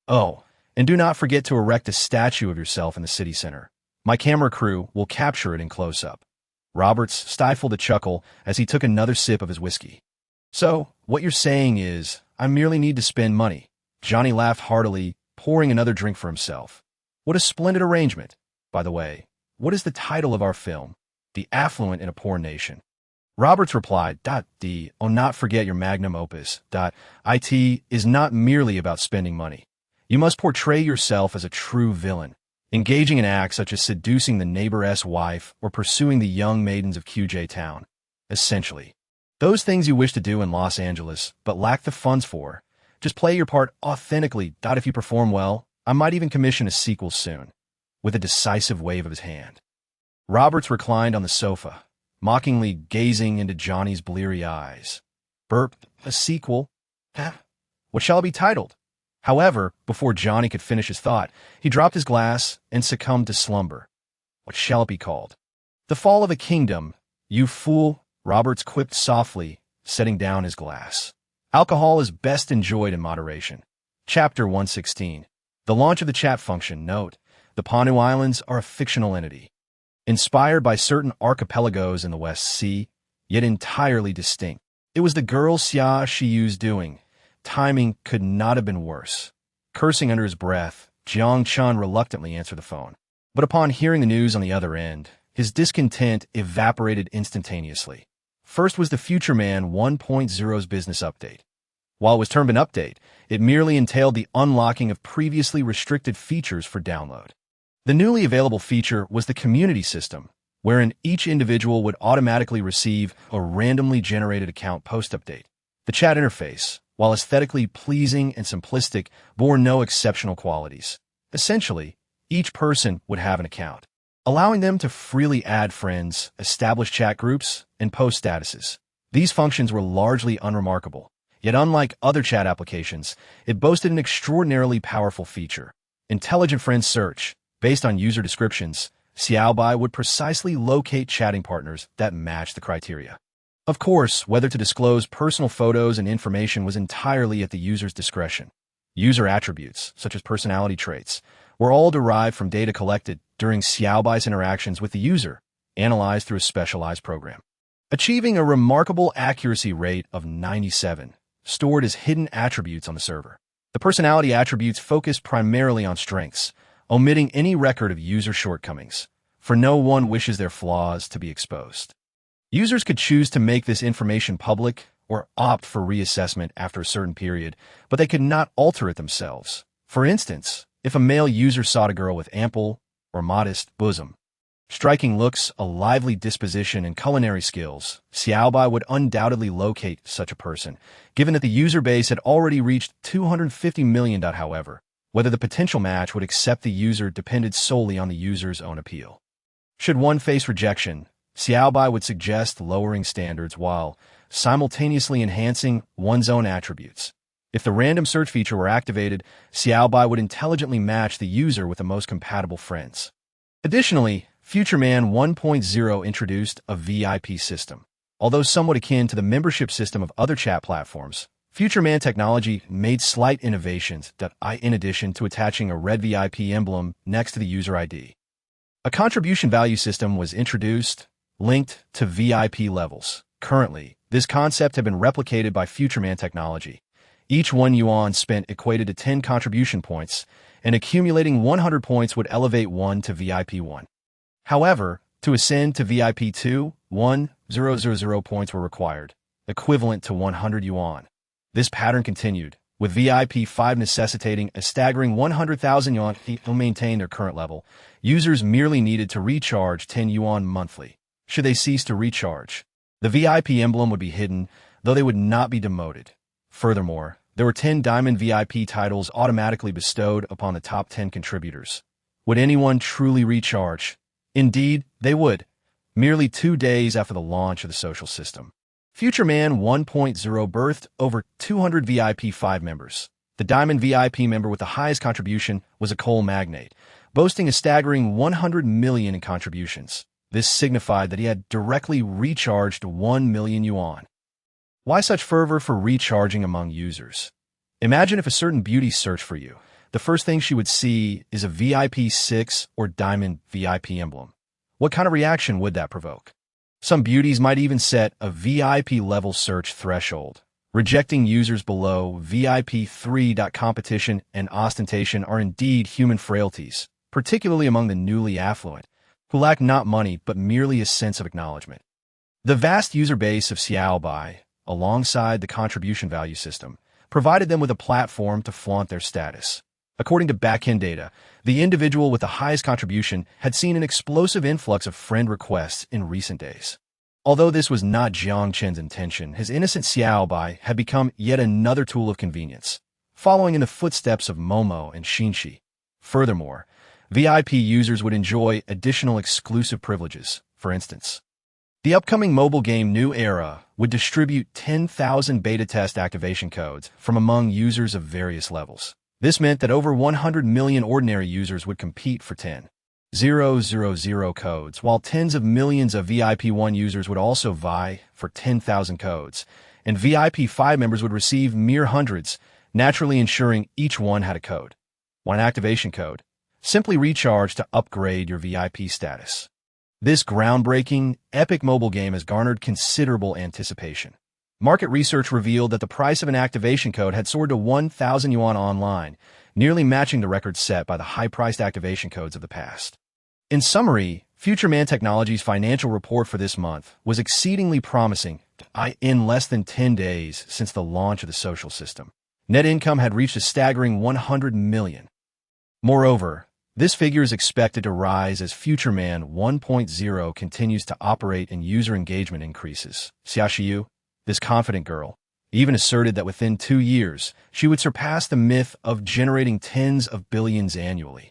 Oh, and do not forget to erect a statue of yourself in the city center. My camera crew will capture it in close-up. Roberts stifled a chuckle as he took another sip of his whiskey. So, what you're saying is, I merely need to spend money. Johnny laughed heartily, pouring another drink for himself. What a splendid arrangement. By the way, what is the title of our film? The Affluent in a Poor Nation. Roberts replied, not forget your magnum opus. It is not merely about spending money. You must portray yourself as a true villain, engaging in acts such as seducing the neighbor's wife or pursuing the young maidens of QJ Town. Essentially, those things you wish to do in Los Angeles, but lack the funds for. Just play your part authentically. If you perform well, I might even commission a sequel soon. With a decisive wave of his hand, Roberts reclined on the sofa, mockingly gazing into Johnny's bleary eyes. Burp, a sequel? What shall it be titled? However, before Johnny could finish his thought, he dropped his glass and succumbed to slumber. What shall it be called? The Fall of a Kingdom, you fool, Roberts quipped softly, setting down his glass. Alcohol is best enjoyed in moderation. Chapter 116. The launch of the chat function. Note, the Panu Islands are a fictional entity, inspired by certain archipelagos in the West Sea, yet entirely distinct. It was the girl Xia Shiyu's doing. Timing could not have been worse. Cursing under his breath, Jiang Chen reluctantly answered the phone. But upon hearing the news on the other end, his discontent evaporated instantaneously. First was the Future Man 1.0's business update. While it was termed an update, it merely entailed the unlocking of previously restricted features for download. The newly available feature was the community system, wherein each individual would automatically receive a randomly generated account post-update. The chat interface, while aesthetically pleasing and simplistic, bore no exceptional qualities. Essentially, each person would have an account, allowing them to freely add friends, establish chat groups, and post statuses. These functions were largely unremarkable, yet unlike other chat applications, it boasted an extraordinarily powerful feature. Intelligent Friend Search. Based on user descriptions, Xiaobai would precisely locate chatting partners that matched the criteria. Of course, whether to disclose personal photos and information was entirely at the user's discretion. User attributes, such as personality traits, were all derived from data collected during Xiaobai's interactions with the user, analyzed through a specialized program. Achieving a remarkable accuracy rate of 97, stored as hidden attributes on the server. The personality attributes focused primarily on strengths, omitting any record of user shortcomings, for no one wishes their flaws to be exposed. Users could choose to make this information public or opt for reassessment after a certain period, but they could not alter it themselves. For instance, if a male user sought a girl with ample or modest bosom, striking looks, a lively disposition, and culinary skills, Xiaobai would undoubtedly locate such a person, given that the user base had already reached 250 million. However, whether the potential match would accept the user depended solely on the user's own appeal. Should one face rejection, Xiaobai would suggest lowering standards while simultaneously enhancing one's own attributes. If the random search feature were activated, Xiaobai would intelligently match the user with the most compatible friends. Additionally, FutureMan 1.0 introduced a VIP system. Although somewhat akin to the membership system of other chat platforms, FutureMan technology made slight innovations in addition to attaching a red VIP emblem next to the user ID. A contribution value system was introduced, linked to VIP levels. Currently, this concept has been replicated by FutureMan technology. Each 1 yuan spent equated to 10 contribution points, and accumulating 100 points would elevate one to VIP 1. However, to ascend to VIP 2, 1,000 points were required, equivalent to 100 yuan. This pattern continued, with VIP 5 necessitating a staggering 100,000 yuan to maintain their current level. Users merely needed to recharge 10 yuan monthly. Should they cease to recharge, the VIP emblem would be hidden, though they would not be demoted. Furthermore, there were 10 diamond VIP titles automatically bestowed upon the top 10 contributors. Would anyone truly recharge? Indeed, they would, merely 2 days after the launch of the social system. FutureMan 1.0 birthed over 200 VIP 5 members. The Diamond VIP member with the highest contribution was a coal magnate, boasting a staggering 100 million in contributions. This signified that he had directly recharged 1 million yuan. Why such fervor for recharging among users? Imagine if a certain beauty searched for you. The first thing she would see is a VIP 6 or Diamond VIP emblem. What kind of reaction would that provoke? Some beauties might even set a VIP level search threshold. Rejecting users below VIP 3. Competition and ostentation are indeed human frailties, particularly among the newly affluent, who lack not money but merely a sense of acknowledgement. The vast user base of Xiaobai, alongside the contribution value system, provided them with a platform to flaunt their status. According to backend data, the individual with the highest contribution had seen an explosive influx of friend requests in recent days. Although this was not Jiang Chen's intention, his innocent Xiaobai had become yet another tool of convenience, following in the footsteps of Momo and Xinxi. Furthermore, VIP users would enjoy additional exclusive privileges. For instance, the upcoming mobile game New Era would distribute 10,000 beta test activation codes from among users of various levels. This meant that over 100 million ordinary users would compete for 10,000 codes, while tens of millions of VIP 1 users would also vie for 10,000 codes, and VIP 5 members would receive mere hundreds, naturally ensuring each one had a code. One activation code. Simply recharge to upgrade your VIP status. This groundbreaking, epic mobile game has garnered considerable anticipation. Market research revealed that the price of an activation code had soared to 1,000 yuan online, nearly matching the record set by the high-priced activation codes of the past. In summary, FutureMan Technology's financial report for this month was exceedingly promising. In less than 10 days since the launch of the social system, net income had reached a staggering 100 million. Moreover, this figure is expected to rise as FutureMan 1.0 continues to operate and user engagement increases. Xiaoxiu, this confident girl, even asserted that within 2 years, she would surpass the myth of generating tens of billions annually.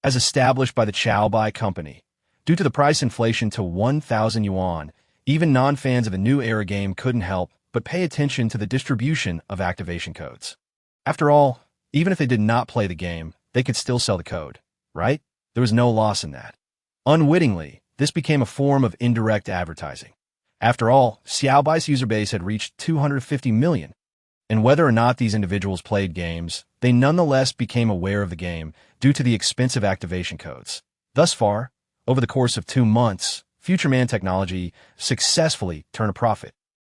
As established by the Xiaobai company, due to the price inflation to 1,000 yuan, even non-fans of a New Era game couldn't help but pay attention to the distribution of activation codes. After all, even if they did not play the game, they could still sell the code, right? There was no loss in that. Unwittingly, this became a form of indirect advertising. After all, Xiaobai's user base had reached 250 million, and whether or not these individuals played games, they nonetheless became aware of the game due to the expensive activation codes. Thus far, over the course of 2 months, FutureMan Technology successfully turned a profit.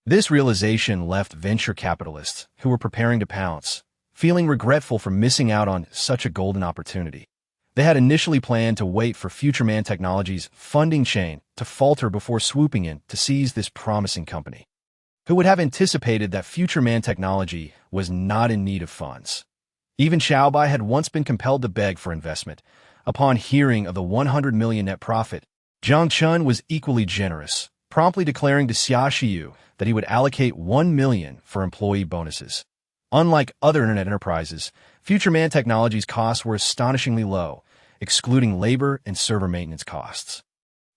This realization left venture capitalists who were preparing to pounce, feeling regretful for missing out on such a golden opportunity. They had initially planned to wait for FutureMan Technology's funding chain to falter before swooping in to seize this promising company. Who would have anticipated that FutureMan Technology was not in need of funds? Even Xiaobai had once been compelled to beg for investment. Upon hearing of the 100 million net profit, Jiang Chen was equally generous, promptly declaring to Xiaoxiu that he would allocate 1 million for employee bonuses. Unlike other internet enterprises, FutureMan Technology's costs were astonishingly low, excluding labor and server maintenance costs.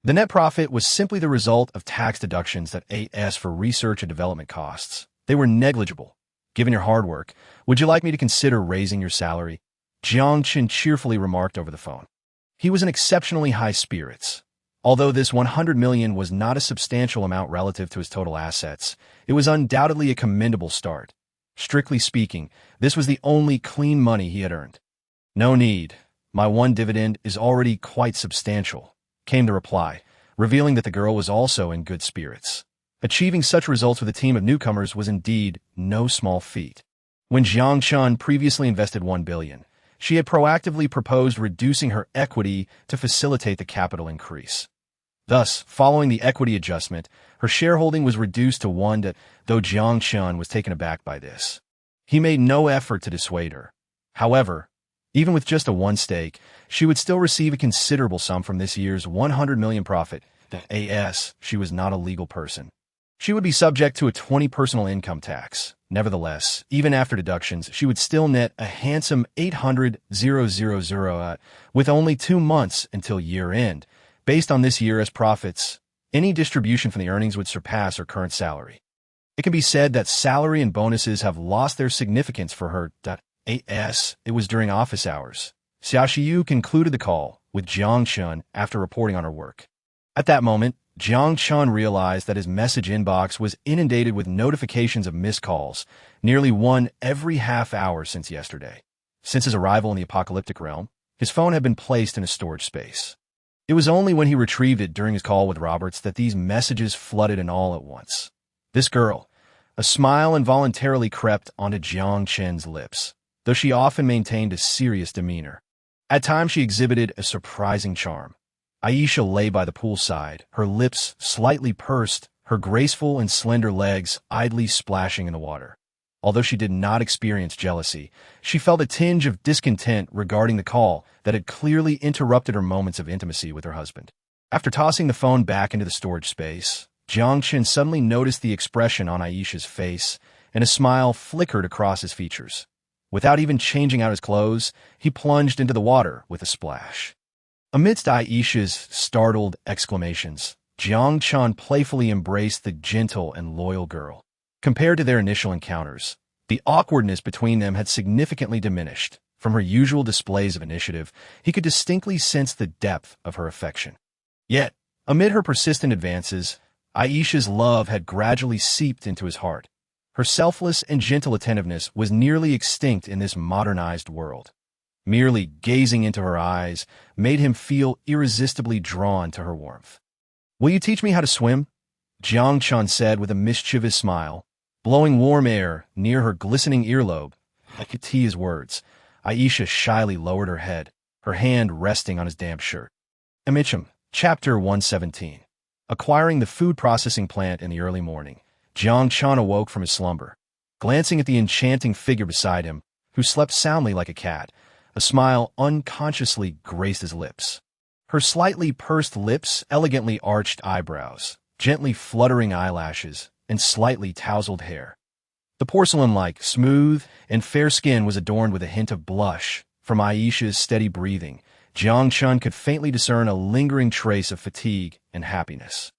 The net profit was simply the result of tax deductions that AS for research and development costs. They were negligible. Given your hard work, would you like me to consider raising your salary? Jiang Chen cheerfully remarked over the phone. He was in exceptionally high spirits. Although this 100 million was not a substantial amount relative to his total assets, it was undoubtedly a commendable start. Strictly speaking, this was the only clean money he had earned. No need. My one dividend is already quite substantial, came the reply, revealing that the girl was also in good spirits. Achieving such results with a team of newcomers was indeed no small feat. When Jiang Chen previously invested 1 billion, she had proactively proposed reducing her equity to facilitate the capital increase. Thus, following the equity adjustment, her shareholding was reduced to 1, though Jiang Chen was taken aback by this. He made no effort to dissuade her. However, even with just a 1 stake, she would still receive a considerable sum from this year's 100 million profit. As she was not a legal person, she would be subject to a 20% personal income tax. Nevertheless, even after deductions, she would still net a handsome 800,000 with only 2 months until year-end. Based on this year as profits, any distribution from the earnings would surpass her current salary. It can be said that salary and bonuses have lost their significance for her. As it was during office hours, Xiaoxiu concluded the call with Jiang Chen after reporting on her work. At that moment, Jiang Chen realized that his message inbox was inundated with notifications of missed calls, nearly 1 every half hour since yesterday. Since his arrival in the apocalyptic realm, his phone had been placed in a storage space. It was only when he retrieved it during his call with Roberts that these messages flooded in all at once. This girl, a smile involuntarily crept onto Jiang Chen's lips, though she often maintained a serious demeanor. At times she exhibited a surprising charm. Aisha lay by the poolside, her lips slightly pursed, her graceful and slender legs idly splashing in the water. Although she did not experience jealousy, she felt a tinge of discontent regarding the call that had clearly interrupted her moments of intimacy with her husband. After tossing the phone back into the storage space, Jiang Chen suddenly noticed the expression on Aisha's face, and a smile flickered across his features. Without even changing out his clothes, he plunged into the water with a splash. Amidst Aisha's startled exclamations, Jiang Chen playfully embraced the gentle and loyal girl. Compared to their initial encounters, the awkwardness between them had significantly diminished. From her usual displays of initiative, he could distinctly sense the depth of her affection. Yet, amid her persistent advances, Aisha's love had gradually seeped into his heart. Her selfless and gentle attentiveness was nearly extinct in this modernized world. Merely gazing into her eyes made him feel irresistibly drawn to her warmth. "Will you teach me how to swim?" Jiang Chen said with a mischievous smile, blowing warm air near her glistening earlobe. I could see his words. Aisha shyly lowered her head, her hand resting on his damp shirt. Amicham, Chapter 117. Acquiring the food processing plant in the early morning, Jiang Chen awoke from his slumber. Glancing at the enchanting figure beside him, who slept soundly like a cat, a smile unconsciously graced his lips. Her slightly pursed lips, elegantly arched eyebrows, gently fluttering eyelashes, and slightly tousled hair. The porcelain-like, smooth, and fair skin was adorned with a hint of blush. From Aisha's steady breathing, Jiang Chen could faintly discern a lingering trace of fatigue and happiness.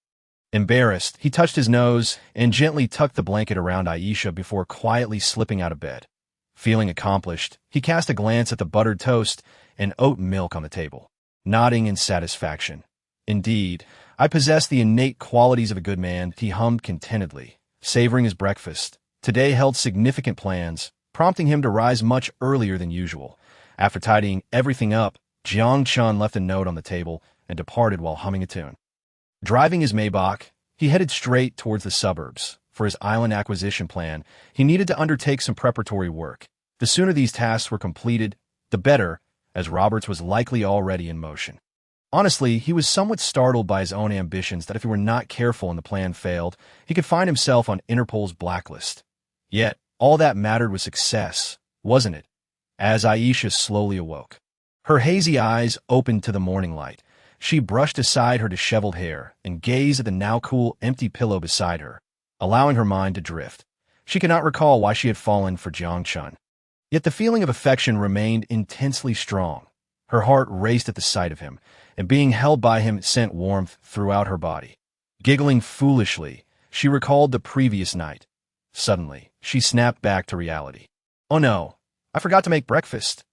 Embarrassed, he touched his nose and gently tucked the blanket around Aisha before quietly slipping out of bed. Feeling accomplished, he cast a glance at the buttered toast and oat milk on the table, nodding in satisfaction. Indeed, I possess the innate qualities of a good man, he hummed contentedly, savoring his breakfast. Today held significant plans, prompting him to rise much earlier than usual. After tidying everything up, Jiang Chen left a note on the table and departed while humming a tune. Driving his Maybach, he headed straight towards the suburbs. For his island acquisition plan, he needed to undertake some preparatory work. The sooner these tasks were completed, the better, as Roberts was likely already in motion. Honestly, he was somewhat startled by his own ambitions that if he were not careful and the plan failed, he could find himself on Interpol's blacklist. Yet, all that mattered was success, wasn't it? As Aisha slowly awoke, her hazy eyes opened to the morning light. She brushed aside her disheveled hair and gazed at the now cool, empty pillow beside her, allowing her mind to drift. She could not recall why she had fallen for Jiang Chen. Yet the feeling of affection remained intensely strong. Her heart raced at the sight of him, and being held by him sent warmth throughout her body. Giggling foolishly, she recalled the previous night. Suddenly, she snapped back to reality. Oh no, I forgot to make breakfast.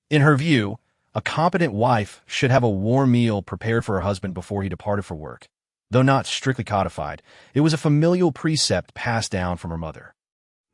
In her view, a competent wife should have a warm meal prepared for her husband before he departed for work. Though not strictly codified, it was a familial precept passed down from her mother.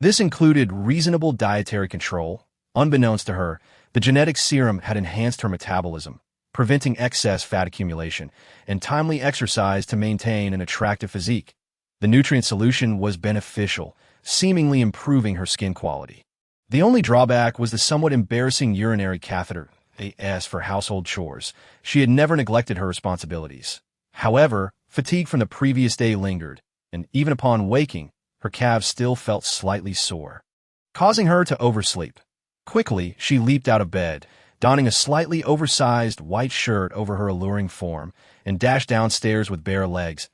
This included reasonable dietary control. Unbeknownst to her, the genetic serum had enhanced her metabolism, preventing excess fat accumulation, and timely exercise to maintain an attractive physique. The nutrient solution was beneficial, seemingly improving her skin quality. The only drawback was the somewhat embarrassing urinary catheter, AS for household chores. She had never neglected her responsibilities. However, fatigue from the previous day lingered, and even upon waking, her calves still felt slightly sore, causing her to oversleep. Quickly, she leaped out of bed, donning a slightly oversized white shirt over her alluring form, and dashed downstairs with bare legs.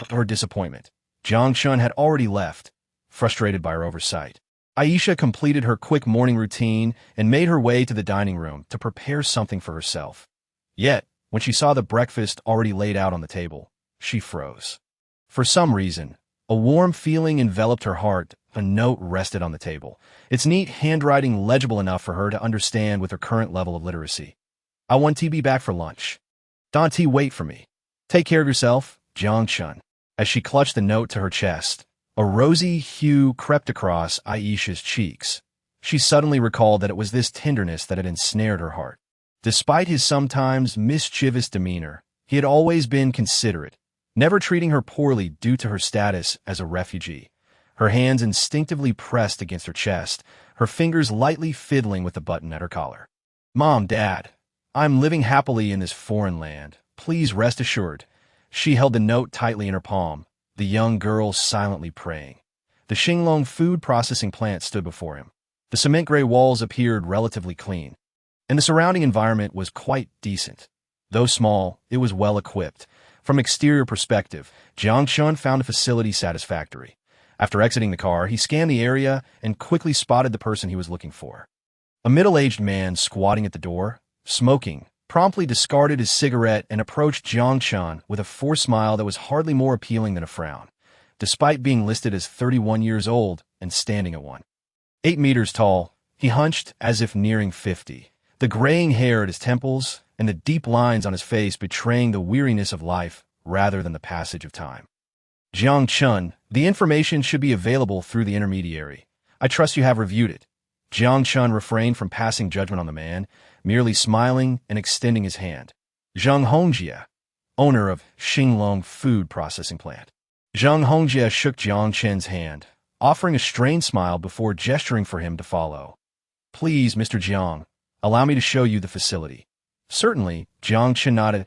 To her disappointment, Jiang Chen had already left, frustrated by her oversight. Aisha completed her quick morning routine and made her way to the dining room to prepare something for herself. Yet, when she saw the breakfast already laid out on the table, she froze. For some reason, a warm feeling enveloped her heart. A note rested on the table, its neat handwriting legible enough for her to understand with her current level of literacy. I want to be back for lunch. Don't T wait for me. Take care of yourself, Jiang Chen. As she clutched the note to her chest, a rosy hue crept across Aisha's cheeks. She suddenly recalled that it was this tenderness that had ensnared her heart. Despite his sometimes mischievous demeanor, he had always been considerate, never treating her poorly due to her status as a refugee. Her hands instinctively pressed against her chest, her fingers lightly fiddling with the button at her collar. Mom, Dad, I'm living happily in this foreign land. Please rest assured. She held the note tightly in her palm, the young girl silently praying. The Xinglong food processing plant stood before him. The cement-gray walls appeared relatively clean, and the surrounding environment was quite decent. Though small, it was well equipped. From exterior perspective, Jiang Chen found the facility satisfactory. After exiting the car, he scanned the area and quickly spotted the person he was looking for. A middle-aged man squatting at the door, smoking, promptly discarded his cigarette and approached Jiang Chen with a forced smile that was hardly more appealing than a frown, despite being listed as 31 years old and standing at 8 meters tall. He hunched as if nearing 50, the graying hair at his temples and the deep lines on his face betraying the weariness of life rather than the passage of time. Jiang Chen, the information should be available through the intermediary. I trust you have reviewed it. Jiang Chen refrained from passing judgment on the man, merely smiling and extending his hand. Zheng Hongjie, owner of Xinglong food processing plant. Zheng Hongjie shook Jiang Chen's hand, offering a strained smile before gesturing for him to follow. Please, Mr. Jiang, allow me to show you the facility. Certainly, Jiang Chen nodded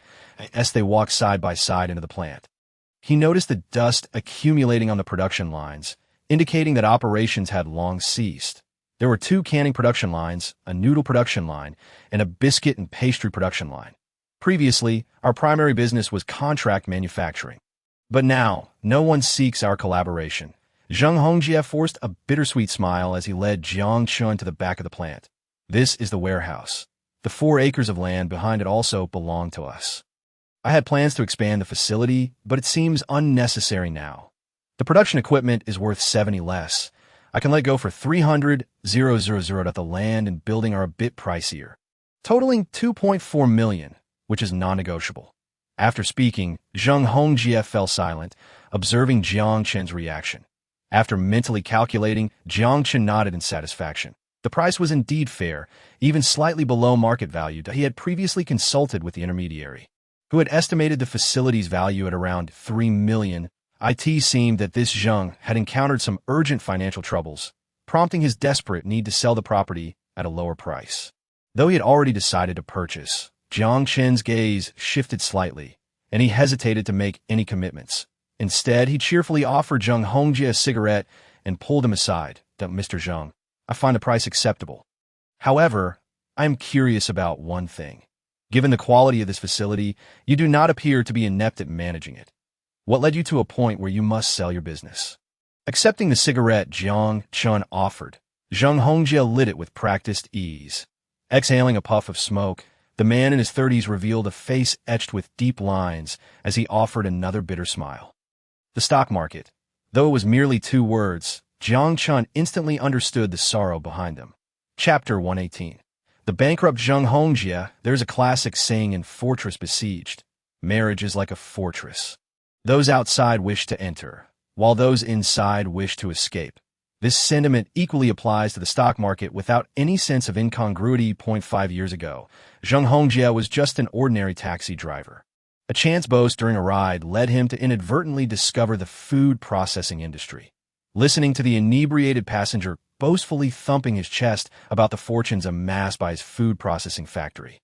as they walked side by side into the plant. He noticed the dust accumulating on the production lines, indicating that operations had long ceased. There were 2 canning production lines, a noodle production line, and a biscuit and pastry production line. Previously, our primary business was contract manufacturing. But now, no one seeks our collaboration. Zheng Hongjie forced a bittersweet smile as he led Jiang Chen to the back of the plant. This is the warehouse. The 4 acres of land behind it also belong to us. I had plans to expand the facility, but it seems unnecessary now. The production equipment is worth 70 less. I can let go for 300,000. The land and building are a bit pricier, totaling 2.4 million, which is non-negotiable. After speaking, Zheng Hongjie fell silent, observing Jiang Chen's reaction. After mentally calculating, Jiang Chen nodded in satisfaction. The price was indeed fair, even slightly below market value. He had previously consulted with the intermediary, who had estimated the facility's value at around 3 million. It seemed that this Zheng had encountered some urgent financial troubles, prompting his desperate need to sell the property at a lower price. Though he had already decided to purchase, Jiang Chen's gaze shifted slightly, and he hesitated to make any commitments. Instead, he cheerfully offered Zheng Hongjie a cigarette and pulled him aside. Mr. Zheng, I find the price acceptable. However, I am curious about one thing. Given the quality of this facility, you do not appear to be inept at managing it. What led you to a point where you must sell your business? Accepting the cigarette Jiang Chen offered, Zheng Hongjie lit it with practiced ease. Exhaling a puff of smoke, The man in his 30s revealed a face etched with deep lines as he offered another bitter smile. The stock market. Though it was merely 2 words, Jiang Chen instantly understood the sorrow behind them. Chapter 118. The bankrupt Zheng Hongjie. There's a classic saying in Fortress Besieged: marriage is like a fortress. Those outside wish to enter, while those inside wish to escape. This sentiment equally applies to the stock market without any sense of incongruity. 5 years ago, Zheng Hongjie was just an ordinary taxi driver. A chance boast during a ride led him to inadvertently discover the food processing industry. Listening to the inebriated passenger boastfully thumping his chest about the fortunes amassed by his food processing factory,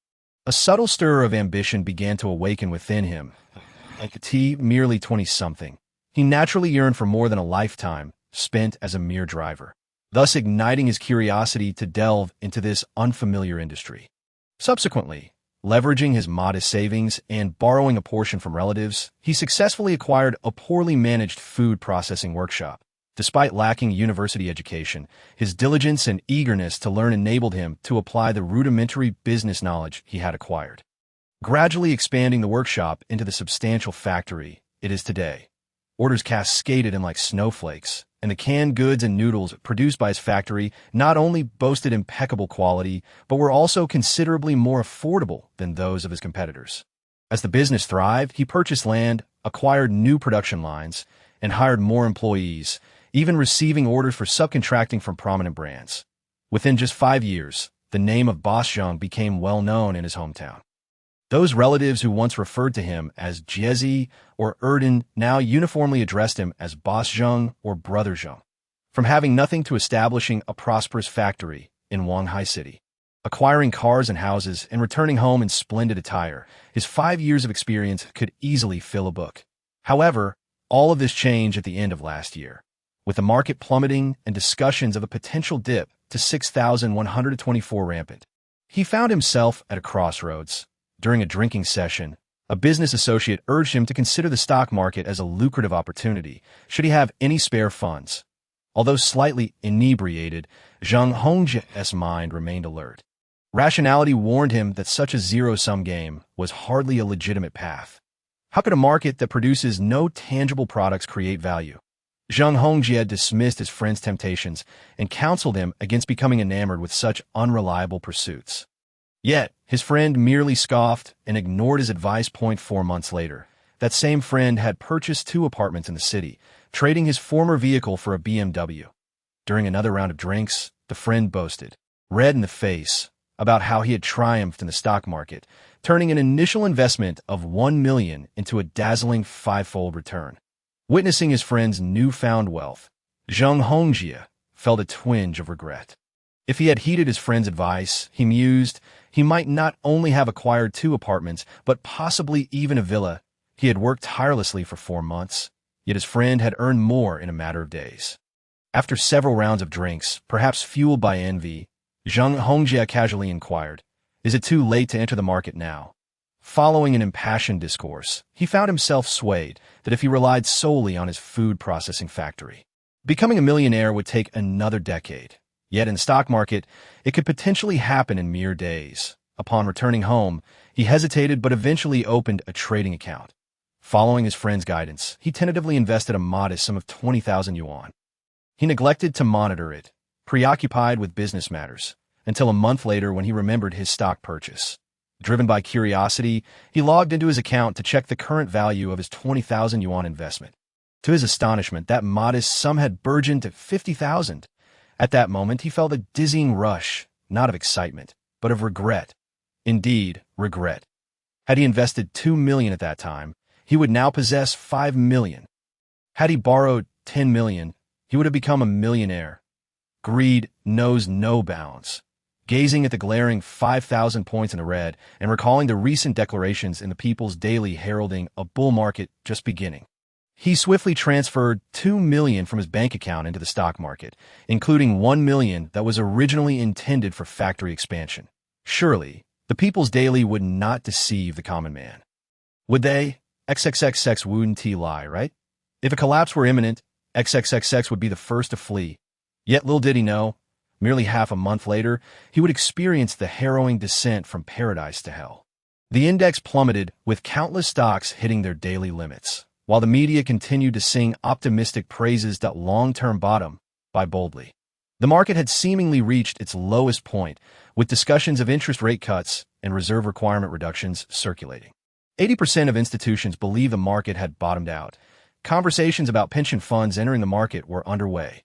a subtle stir of ambition began to awaken within him. Like T, merely 20-something, he naturally yearned for more than a lifetime spent as a mere driver, thus igniting his curiosity to delve into this unfamiliar industry. Subsequently, leveraging his modest savings and borrowing a portion from relatives, he successfully acquired a poorly managed food processing workshop. Despite lacking university education, his diligence and eagerness to learn enabled him to apply the rudimentary business knowledge he had acquired, gradually expanding the workshop into the substantial factory it is today. Orders cascaded in like snowflakes, and the canned goods and noodles produced by his factory not only boasted impeccable quality, but were also considerably more affordable than those of his competitors. As the business thrived, he purchased land, acquired new production lines, and hired more employees, even receiving orders for subcontracting from prominent brands. Within just 5 years, the name of Boss Zheng became well known in his hometown. Those relatives who once referred to him as Jezi or Erden now uniformly addressed him as Boss Zheng or Brother Zheng. From having nothing to establishing a prosperous factory in Wanghai City, acquiring cars and houses, and returning home in splendid attire, his 5 years of experience could easily fill a book. However, all of this changed at the end of last year, with the market plummeting and discussions of a potential dip to 6,124 rampant. He found himself at a crossroads. During a drinking session, a business associate urged him to consider the stock market as a lucrative opportunity, should he have any spare funds. Although slightly inebriated, Zheng Hongjie's mind remained alert. Rationality warned him that such a zero-sum game was hardly a legitimate path. How could a market that produces no tangible products create value? Zheng Hongjie dismissed his friend's temptations and counseled him against becoming enamored with such unreliable pursuits. Yet, his friend merely scoffed and ignored his advice. 4 months later, that same friend had purchased 2 apartments in the city, trading his former vehicle for a BMW. During another round of drinks, the friend boasted, red in the face, about how he had triumphed in the stock market, turning an initial investment of $1 million into a dazzling 5-fold return. Witnessing his friend's newfound wealth, Zheng Hongjie felt a twinge of regret. If he had heeded his friend's advice, he mused, he might not only have acquired 2 apartments, but possibly even a villa. He had worked tirelessly for 4 months, yet his friend had earned more in a matter of days. After several rounds of drinks, perhaps fueled by envy, Zheng Hongjie casually inquired, "Is it too late to enter the market now?" Following an impassioned discourse, he found himself swayed that if he relied solely on his food processing factory, becoming a millionaire would take another decade. Yet in the stock market, it could potentially happen in mere days. Upon returning home, he hesitated but eventually opened a trading account. Following his friend's guidance, he tentatively invested a modest sum of 20,000 yuan. He neglected to monitor it, preoccupied with business matters, until a month later when he remembered his stock purchase. Driven by curiosity, he logged into his account to check the current value of his 20,000 yuan investment. To his astonishment, that modest sum had burgeoned to 50,000. At that moment, he felt a dizzying rush, not of excitement, but of regret. Indeed, regret. Had he invested 2 million at that time, he would now possess 5 million. Had he borrowed 10 million, he would have become a millionaire. Greed knows no bounds. Gazing at the glaring 5,000 points in the red and recalling the recent declarations in the People's Daily heralding a bull market just beginning, he swiftly transferred 2 million from his bank account into the stock market, including 1 million that was originally intended for factory expansion. Surely, the People's Daily would not deceive the common man. Would they? XXXX wouldn't lie, right? If a collapse were imminent, XXXX would be the first to flee. Yet little did he know, Merely half a month later, he would experience the harrowing descent from paradise to hell. The index plummeted, with countless stocks hitting their daily limits, while the media continued to sing optimistic praises that long-term bottom by boldly. The market had seemingly reached its lowest point, with discussions of interest rate cuts and reserve requirement reductions circulating. 80% of institutions believe the market had bottomed out. Conversations about pension funds entering the market were underway.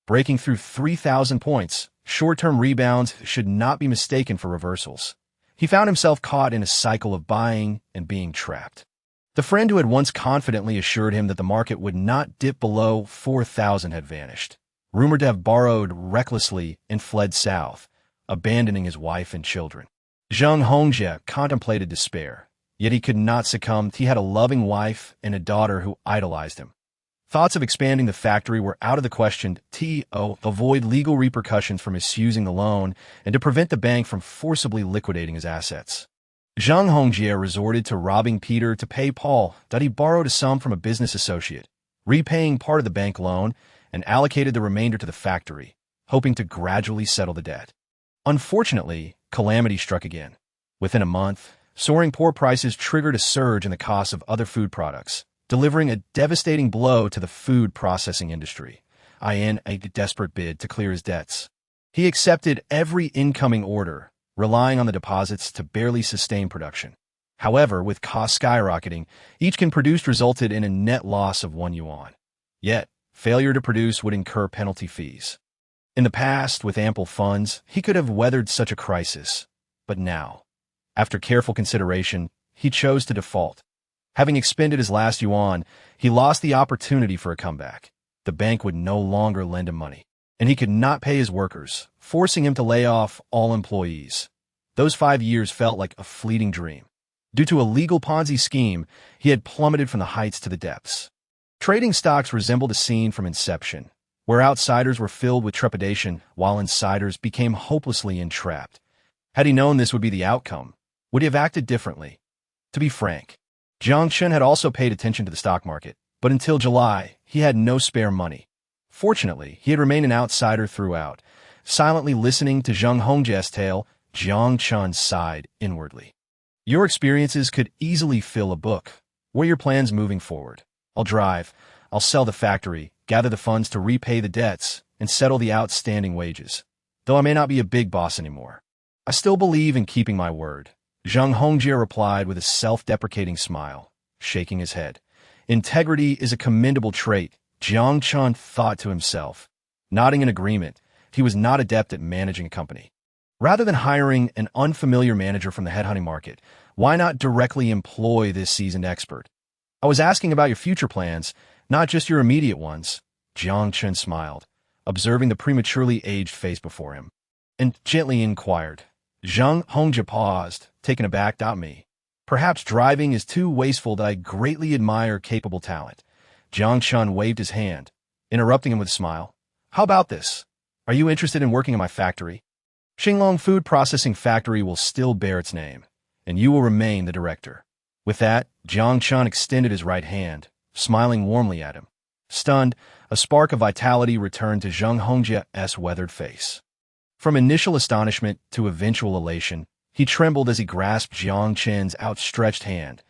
Breaking through 3,000 points, short-term rebounds should not be mistaken for reversals. He found himself caught in a cycle of buying and being trapped. The friend who had once confidently assured him that the market would not dip below 4,000 had vanished, rumored to have borrowed recklessly and fled south, abandoning his wife and children. Jiang Chen contemplated despair, yet he could not succumb. He had a loving wife and a daughter who idolized him. Thoughts of expanding the factory were out of the question to avoid legal repercussions for misusing the loan and to prevent the bank from forcibly liquidating his assets. Jiang Chen resorted to robbing Peter to pay Paul that he borrowed a sum from a business associate, repaying part of the bank loan, and allocated the remainder to the factory, hoping to gradually settle the debt. Unfortunately, calamity struck again. Within a month, soaring pork prices triggered a surge in the cost of other food products, delivering a devastating blow to the food processing industry, in a desperate bid to clear his debts. He accepted every incoming order, relying on the deposits to barely sustain production. However, with costs skyrocketing, each can produced resulted in a net loss of 1 yuan. Yet, failure to produce would incur penalty fees. In the past, with ample funds, he could have weathered such a crisis. But now, after careful consideration, he chose to default. Having expended his last yuan, he lost the opportunity for a comeback. The bank would no longer lend him money, and he could not pay his workers, forcing him to lay off all employees. Those 5 years felt like a fleeting dream. Due to a legal Ponzi scheme, he had plummeted from the heights to the depths. Trading stocks resembled a scene from Inception, where outsiders were filled with trepidation while insiders became hopelessly entrapped. Had he known this would be the outcome, would he have acted differently? To be frank, Jiang Chen had also paid attention to the stock market, but until July, he had no spare money. Fortunately, he had remained an outsider throughout. Silently listening to Jiang Hongjia's tale, Jiang Chen sighed inwardly. Your experiences could easily fill a book. What are your plans moving forward? I'll drive. I'll sell the factory, gather the funds to repay the debts, and settle the outstanding wages. Though I may not be a big boss anymore, I still believe in keeping my word. Jiang Hongjie replied with a self-deprecating smile, shaking his head. Integrity is a commendable trait, Jiang Chen thought to himself. Nodding in agreement, he was not adept at managing a company. Rather than hiring an unfamiliar manager from the headhunting market, why not directly employ this seasoned expert? I was asking about your future plans, not just your immediate ones. Jiang Chen smiled, observing the prematurely aged face before him, and gently inquired. Jiang Hongjie paused, taken aback. Me. Perhaps driving is too wasteful that I greatly admire capable talent. Jiang Chen waved his hand, interrupting him with a smile. How about this? Are you interested in working in my factory? Xinglong Food Processing Factory will still bear its name, and you will remain the director. With that, Jiang Chen extended his right hand, smiling warmly at him. Stunned, a spark of vitality returned to Jiang Hongjie's weathered face. From initial astonishment to eventual elation, he trembled as he grasped Jiang Chen's outstretched hand.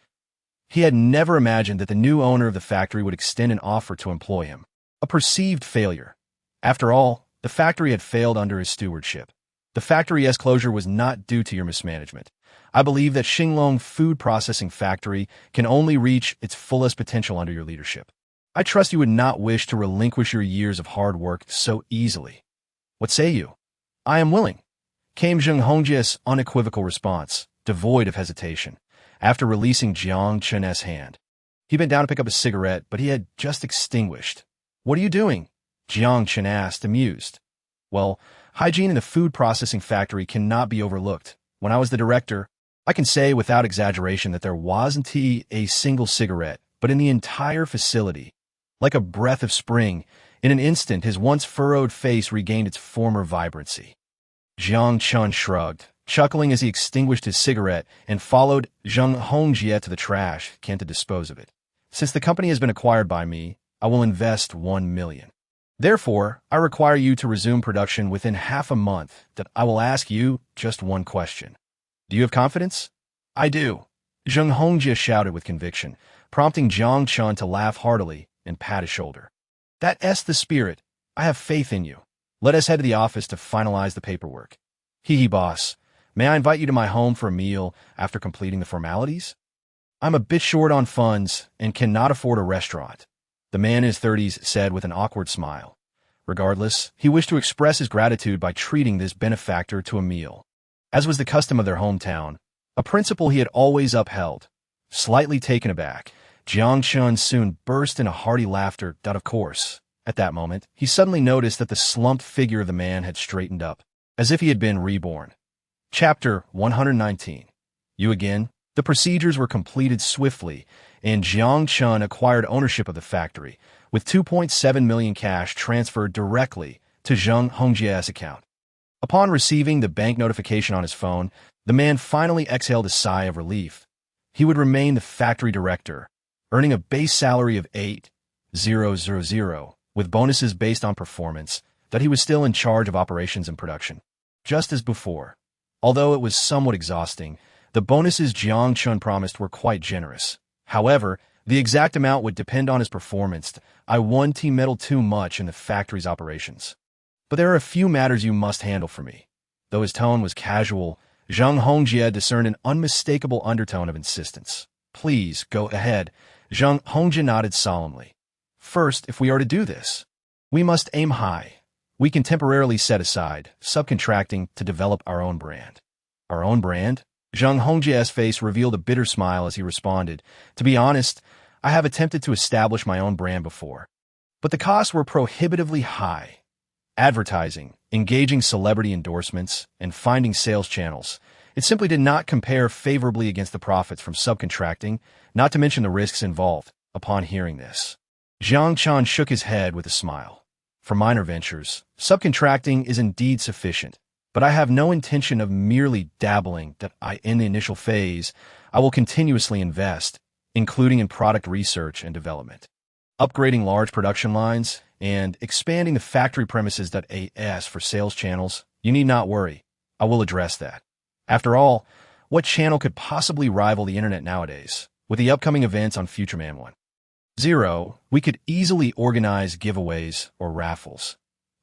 He had never imagined that the new owner of the factory would extend an offer to employ him. A perceived failure. After all, the factory had failed under his stewardship. The factory's closure was not due to your mismanagement. I believe that Xinglong Food Processing Factory can only reach its fullest potential under your leadership. I trust you would not wish to relinquish your years of hard work so easily. What say you? I am willing, came Jiang Hongjie's unequivocal response, devoid of hesitation, after releasing Jiang Chen's hand. He bent down to pick up a cigarette, but he had just extinguished. What are you doing? Jiang Chen asked, amused. Well, hygiene in the food processing factory cannot be overlooked. When I was the director, I can say without exaggeration that there wasn't a single cigarette, but in the entire facility. Like a breath of spring, in an instant his once furrowed face regained its former vibrancy. Jiang Chen shrugged, chuckling as he extinguished his cigarette and followed Jiang Hongjie to the trash can to dispose of it. Since the company has been acquired by me, I will invest 1 million. Therefore, I require you to resume production within half a month. That I will ask you just one question. Do you have confidence? I do. Zheng Hongjie shouted with conviction, prompting Jiang Chen to laugh heartily and pat his shoulder. That's the spirit. I have faith in you. Let us head to the office to finalize the paperwork. Hee boss. May I invite you to my home for a meal after completing the formalities? I'm a bit short on funds and cannot afford a restaurant, the man in his 30s said with an awkward smile. Regardless, he wished to express his gratitude by treating this benefactor to a meal. As was the custom of their hometown, a principle he had always upheld. Slightly taken aback, Jiang Chen soon burst into hearty laughter. Of course, at that moment, he suddenly noticed that the slumped figure of the man had straightened up, as if he had been reborn. Chapter 119. You again? The procedures were completed swiftly, and Jiang Chen acquired ownership of the factory, with 2.7 million cash transferred directly to Zheng Hongjie's account. Upon receiving the bank notification on his phone, the man finally exhaled a sigh of relief. He would remain the factory director, earning a base salary of 8,000, with bonuses based on performance, that he was still in charge of operations and production. Just as before. Although it was somewhat exhausting, the bonuses Jiang Chen promised were quite generous. However, the exact amount would depend on his performance. I won't meddle too much in the factory's operations. But there are a few matters you must handle for me. Though his tone was casual, Zheng Hongjie discerned an unmistakable undertone of insistence. Please, go ahead. Zheng Hongjie nodded solemnly. First, if we are to do this, we must aim high. We can temporarily set aside subcontracting to develop our own brand. Our own brand? Zheng Hongjie's face revealed a bitter smile as he responded. To be honest, I have attempted to establish my own brand before, but the costs were prohibitively high. Advertising, engaging celebrity endorsements, and finding sales channels. It simply did not compare favorably against the profits from subcontracting, not to mention the risks involved. Upon hearing this, Jiang Chen shook his head with a smile. For minor ventures, subcontracting is indeed sufficient, but I have no intention of merely dabbling. In the initial phase, I will continuously invest, including in product research and development, upgrading large production lines, and expanding the factory premises. As for sales channels, you need not worry. I will address that. After all, what channel could possibly rival the internet nowadays? With the upcoming events on Future Man 1.0, we could easily organize giveaways or raffles.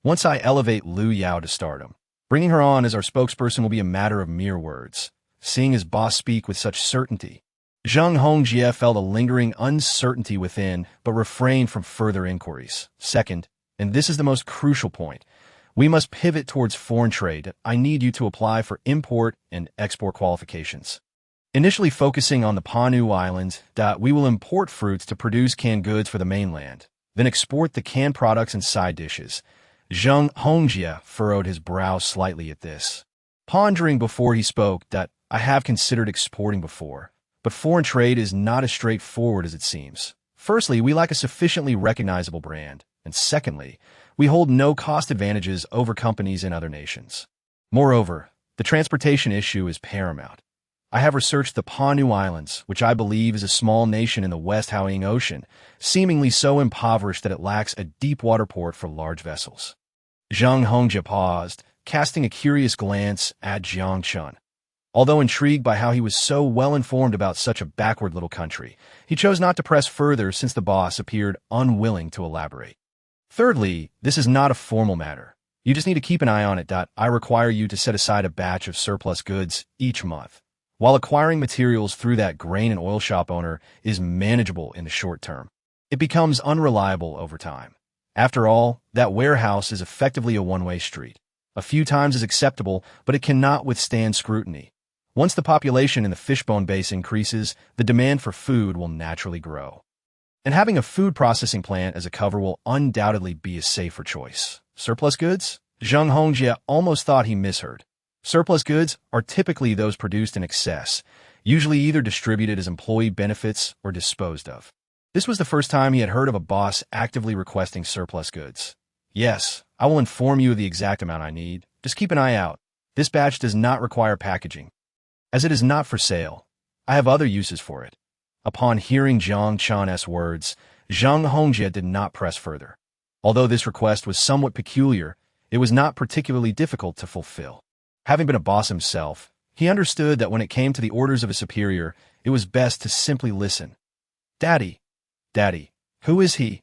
Once I elevate Lu Yao to stardom, bringing her on as our spokesperson will be a matter of mere words. Seeing his boss speak with such certainty, Zheng Hongjie felt a lingering uncertainty within, but refrained from further inquiries. Second, and this is the most crucial point, we must pivot towards foreign trade. I need you to apply for import and export qualifications. Initially focusing on the Panu Islands, we will import fruits to produce canned goods for the mainland, then export the canned products and side dishes. Zheng Hongjie furrowed his brow slightly at this, pondering before he spoke. I have considered exporting before, but foreign trade is not as straightforward as it seems. Firstly, we lack a sufficiently recognizable brand, and secondly, we hold no cost advantages over companies in other nations. Moreover, the transportation issue is paramount. I have researched the Panu Islands, which I believe is a small nation in the West Harrowing Ocean, seemingly so impoverished that it lacks a deep water port for large vessels. Zheng Hongjie paused, casting a curious glance at Jiang Chen. Although intrigued by how he was so well informed about such a backward little country, he chose not to press further since the boss appeared unwilling to elaborate. Thirdly, this is not a formal matter. You just need to keep an eye on it. I require you to set aside a batch of surplus goods each month. While acquiring materials through that grain and oil shop owner is manageable in the short term, it becomes unreliable over time. After all, that warehouse is effectively a one-way street. A few times is acceptable, but it cannot withstand scrutiny. Once the population in the fishbone base increases, the demand for food will naturally grow. And having a food processing plant as a cover will undoubtedly be a safer choice. Surplus goods? Zheng Hongjie almost thought he misheard. Surplus goods are typically those produced in excess, usually either distributed as employee benefits or disposed of. This was the first time he had heard of a boss actively requesting surplus goods. Yes, I will inform you of the exact amount I need. Just keep an eye out. This batch does not require packaging, as it is not for sale. I have other uses for it. Upon hearing Jiang Chen's words, Zheng Hongjie did not press further. Although this request was somewhat peculiar, it was not particularly difficult to fulfill. Having been a boss himself, he understood that when it came to the orders of a superior, it was best to simply listen. Daddy, who is he?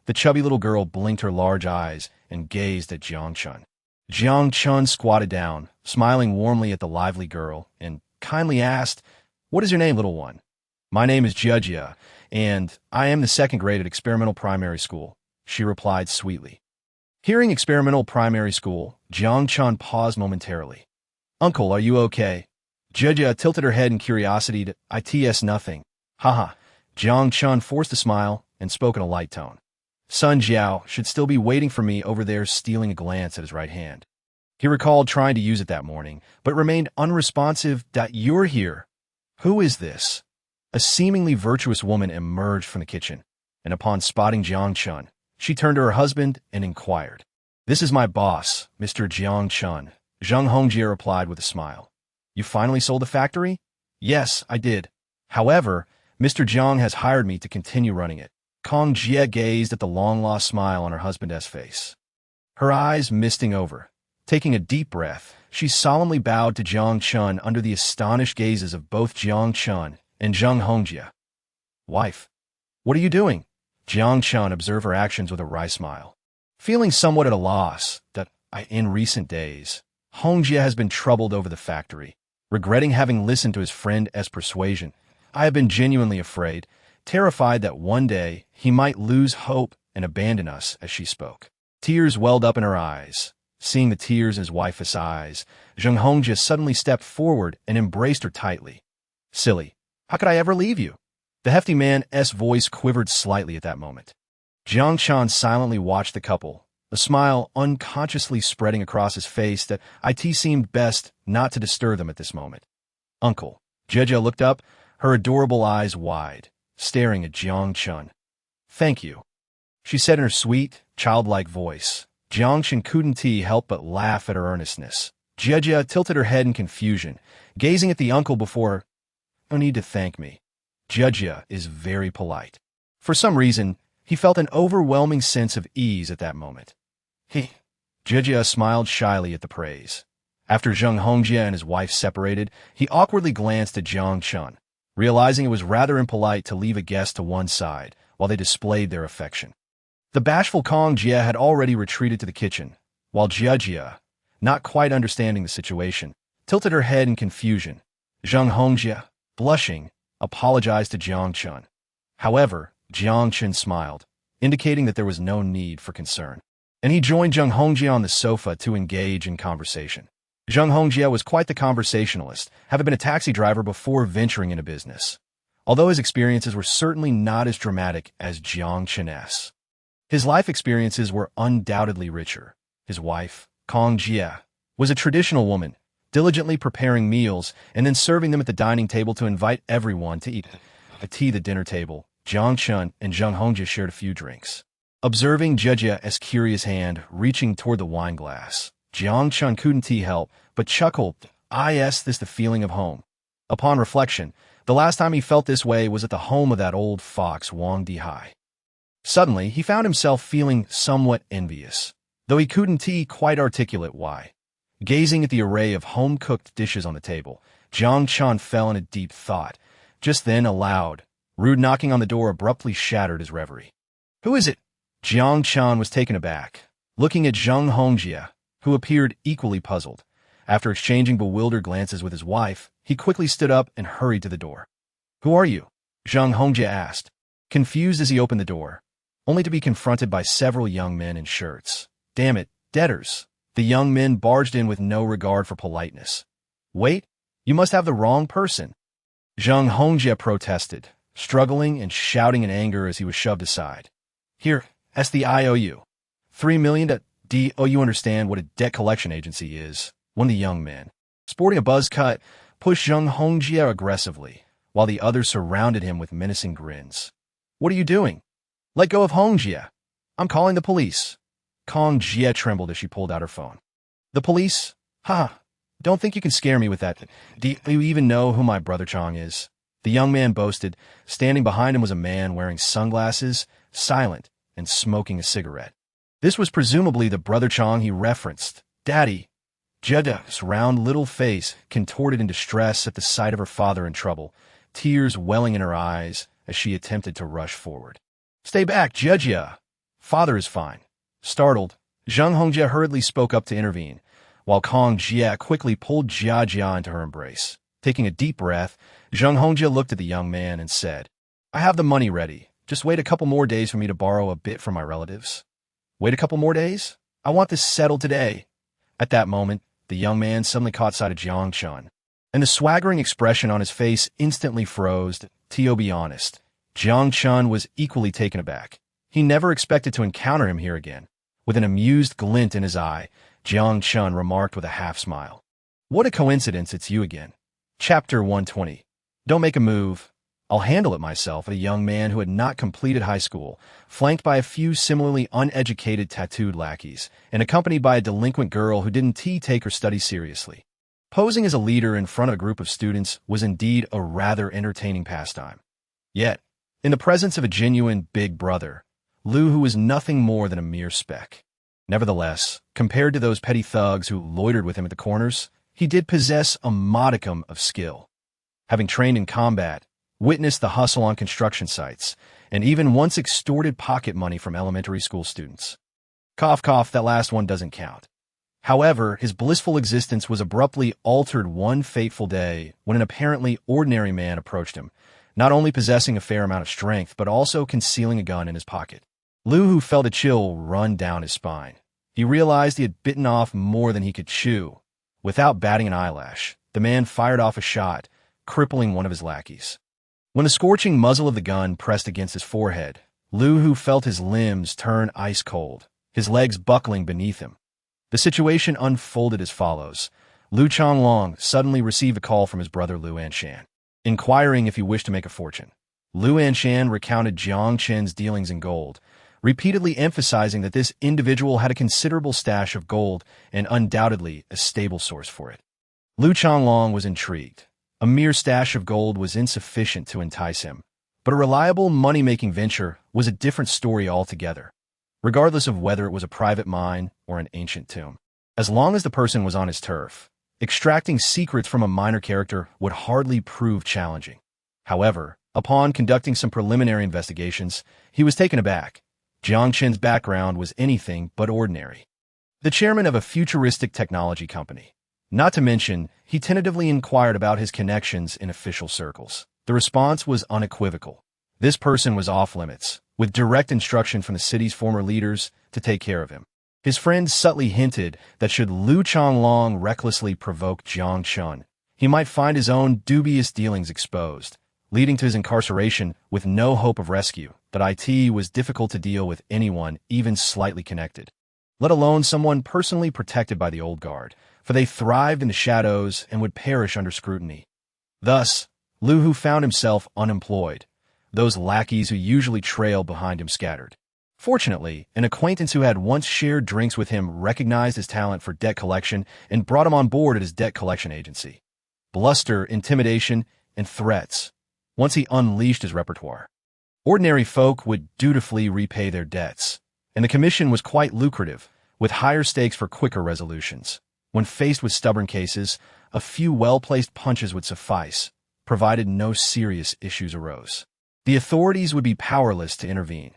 The chubby little girl blinked her large eyes and gazed at Jiang Chen. Jiang Chen squatted down, smiling warmly at the lively girl, and kindly asked, "What is your name, little one?" "My name is Jia, and I am the second grade at experimental primary school," she replied sweetly. Hearing experimental primary school, Jiang Chen paused momentarily. "Uncle, are you okay?" Jia tilted her head in curiosity to "It's nothing." Haha. Jiang Chen forced a smile and spoke in a light tone. Sun Jiao should still be waiting for me over there, stealing a glance at his right hand. He recalled trying to use it that morning, but remained unresponsive. "You're here. Who is this?" A seemingly virtuous woman emerged from the kitchen, and upon spotting Jiang Chen, she turned to her husband and inquired. "This is my boss, Mr. Jiang Chen," Zheng Hongjie replied with a smile. "You finally sold the factory?" "Yes, I did. However, Mr. Jiang has hired me to continue running it." Kong Jie gazed at the long-lost smile on her husband's face, her eyes misting over. Taking a deep breath, she solemnly bowed to Jiang Chen under the astonished gazes of both Jiang Chen and Zheng Hongjie. "Wife, what are you doing?" Jiang Chen observed her actions with a wry smile. Feeling somewhat at a loss, in recent days, Hongjie has been troubled over the factory, regretting having listened to his friend's persuasion. "I have been genuinely afraid, terrified that one day he might lose hope and abandon us," as she spoke. Tears welled up in her eyes. Seeing the tears in his wife's eyes, Zheng Hongjie suddenly stepped forward and embraced her tightly. "Silly, how could I ever leave you?" The hefty man's voice quivered slightly at that moment. Jiang Chen silently watched the couple, a smile unconsciously spreading across his face that it seemed best not to disturb them at this moment. "Uncle." Jia looked up, her adorable eyes wide, staring at Jiang Chen. "Thank you," she said in her sweet, childlike voice. Jiang Chen couldn't help but laugh at her earnestness. Jia tilted her head in confusion, gazing at the uncle before her. "No need to thank me. Jia is very polite." For some reason, he felt an overwhelming sense of ease at that moment. Jia smiled shyly at the praise. After Zheng Hongjie and his wife separated, he awkwardly glanced at Jiang Chen, realizing it was rather impolite to leave a guest to one side while they displayed their affection. The bashful Kong Jie had already retreated to the kitchen, while Jia, not quite understanding the situation, tilted her head in confusion. Zheng Hongjie, blushing, apologized to Jiang Chen. However, Jiang Chen smiled, indicating that there was no need for concern, and he joined Zheng Hongjie on the sofa to engage in conversation. Zheng Hongjie was quite the conversationalist, having been a taxi driver before venturing into business, although his experiences were certainly not as dramatic as Jiang Chen's. His life experiences were undoubtedly richer. His wife, Kong Jie, was a traditional woman, diligently preparing meals and then serving them at the dining table to invite everyone to eat. At the dinner table, Jiang Chen and Zheng Hongjie shared a few drinks. Observing Jia's curious hand reaching toward the wine glass, Jiang Chen couldn't help but chuckled. Is this the feeling of home? Upon reflection, the last time he felt this way was at the home of that old fox Wang Dihai. Suddenly, he found himself feeling somewhat envious, though he couldn't quite articulate why. Gazing at the array of home-cooked dishes on the table, Jiang Chen fell in a deep thought. Just then, a loud, rude knocking on the door abruptly shattered his reverie. "Who is it?" Jiang Chen was taken aback, looking at Zheng Hongjie, who appeared equally puzzled. After exchanging bewildered glances with his wife, he quickly stood up and hurried to the door. "Who are you?" Zheng Hongjie asked, confused as he opened the door, only to be confronted by several young men in shirts. "Damn it, debtors!" The young men barged in with no regard for politeness. "Wait, you must have the wrong person," Zheng Hongjie protested, struggling and shouting in anger as he was shoved aside. "Here, that's the IOU. $3 million to you understand what a debt collection agency is," one of the young men, sporting a buzz cut, pushed Zheng Hongjie aggressively, while the others surrounded him with menacing grins. "What are you doing? Let go of Hongjie. I'm calling the police." Kong Jie trembled as she pulled out her phone. "The police? Ha! Don't think you can scare me with that. Do you even know who my brother Chong is?" The young man boasted. Standing behind him was a man wearing sunglasses, silent, and smoking a cigarette. This was presumably the brother Chang he referenced. Daddy. Jeda's round little face contorted in distress at the sight of her father in trouble, tears welling in her eyes as she attempted to rush forward. Stay back, Jejia. Father is fine. Startled, Zhang Hongjie hurriedly spoke up to intervene, while Kong Jia quickly pulled Jia into her embrace. Taking a deep breath, Zhang Hongjie looked at the young man and said, I have the money ready. Just wait a couple more days for me to borrow a bit from my relatives. Wait a couple more days? I want this settled today. At that moment, the young man suddenly caught sight of Jiang Chen, and the swaggering expression on his face instantly froze. To be honest, Jiang Chen was equally taken aback. He never expected to encounter him here again. With an amused glint in his eye, Jiang Chen remarked with a half-smile. What a coincidence it's you again. Chapter 120. Don't make a move. I'll handle it myself. A young man who had not completed high school, flanked by a few similarly uneducated tattooed lackeys, and accompanied by a delinquent girl who didn't take her studies seriously. Posing as a leader in front of a group of students was indeed a rather entertaining pastime. Yet, in the presence of a genuine big brother, Lu Hu was nothing more than a mere speck. Nevertheless, compared to those petty thugs who loitered with him at the corners, he did possess a modicum of skill. Having trained in combat, witnessed the hustle on construction sites, and even once extorted pocket money from elementary school students. Cough, cough, that last one doesn't count. However, his blissful existence was abruptly altered one fateful day when an apparently ordinary man approached him, not only possessing a fair amount of strength, but also concealing a gun in his pocket. Lu Hu felt a chill run down his spine. He realized he had bitten off more than he could chew. Without batting an eyelash, the man fired off a shot, crippling one of his lackeys. When the scorching muzzle of the gun pressed against his forehead, Lu Hu felt his limbs turn ice cold, his legs buckling beneath him. The situation unfolded as follows. Lu Changlong suddenly received a call from his brother Lu Anshan, inquiring if he wished to make a fortune. Lu Anshan recounted Jiang Chen's dealings in gold, repeatedly emphasizing that this individual had a considerable stash of gold and undoubtedly a stable source for it. Lu Changlong was intrigued. A mere stash of gold was insufficient to entice him, but a reliable money-making venture was a different story altogether, regardless of whether it was a private mine or an ancient tomb. As long as the person was on his turf, extracting secrets from a minor character would hardly prove challenging. However, upon conducting some preliminary investigations, he was taken aback. Jiang Chen's background was anything but ordinary. The chairman of a futuristic technology company. Not to mention, he tentatively inquired about his connections in official circles. The response was unequivocal. This person was off-limits, with direct instruction from the city's former leaders to take care of him. His friend subtly hinted that should Lu Changlong recklessly provoke Jiang Chen, he might find his own dubious dealings exposed, leading to his incarceration with no hope of rescue. That it was difficult to deal with anyone even slightly connected, let alone someone personally protected by the old guard, for they thrived in the shadows and would perish under scrutiny. Thus, Lu Hu found himself unemployed, those lackeys who usually trailed behind him scattered. Fortunately, an acquaintance who had once shared drinks with him recognized his talent for debt collection and brought him on board at his debt collection agency. Bluster, intimidation, and threats. Once he unleashed his repertoire, ordinary folk would dutifully repay their debts, and the commission was quite lucrative, with higher stakes for quicker resolutions. When faced with stubborn cases, a few well-placed punches would suffice, provided no serious issues arose. The authorities would be powerless to intervene.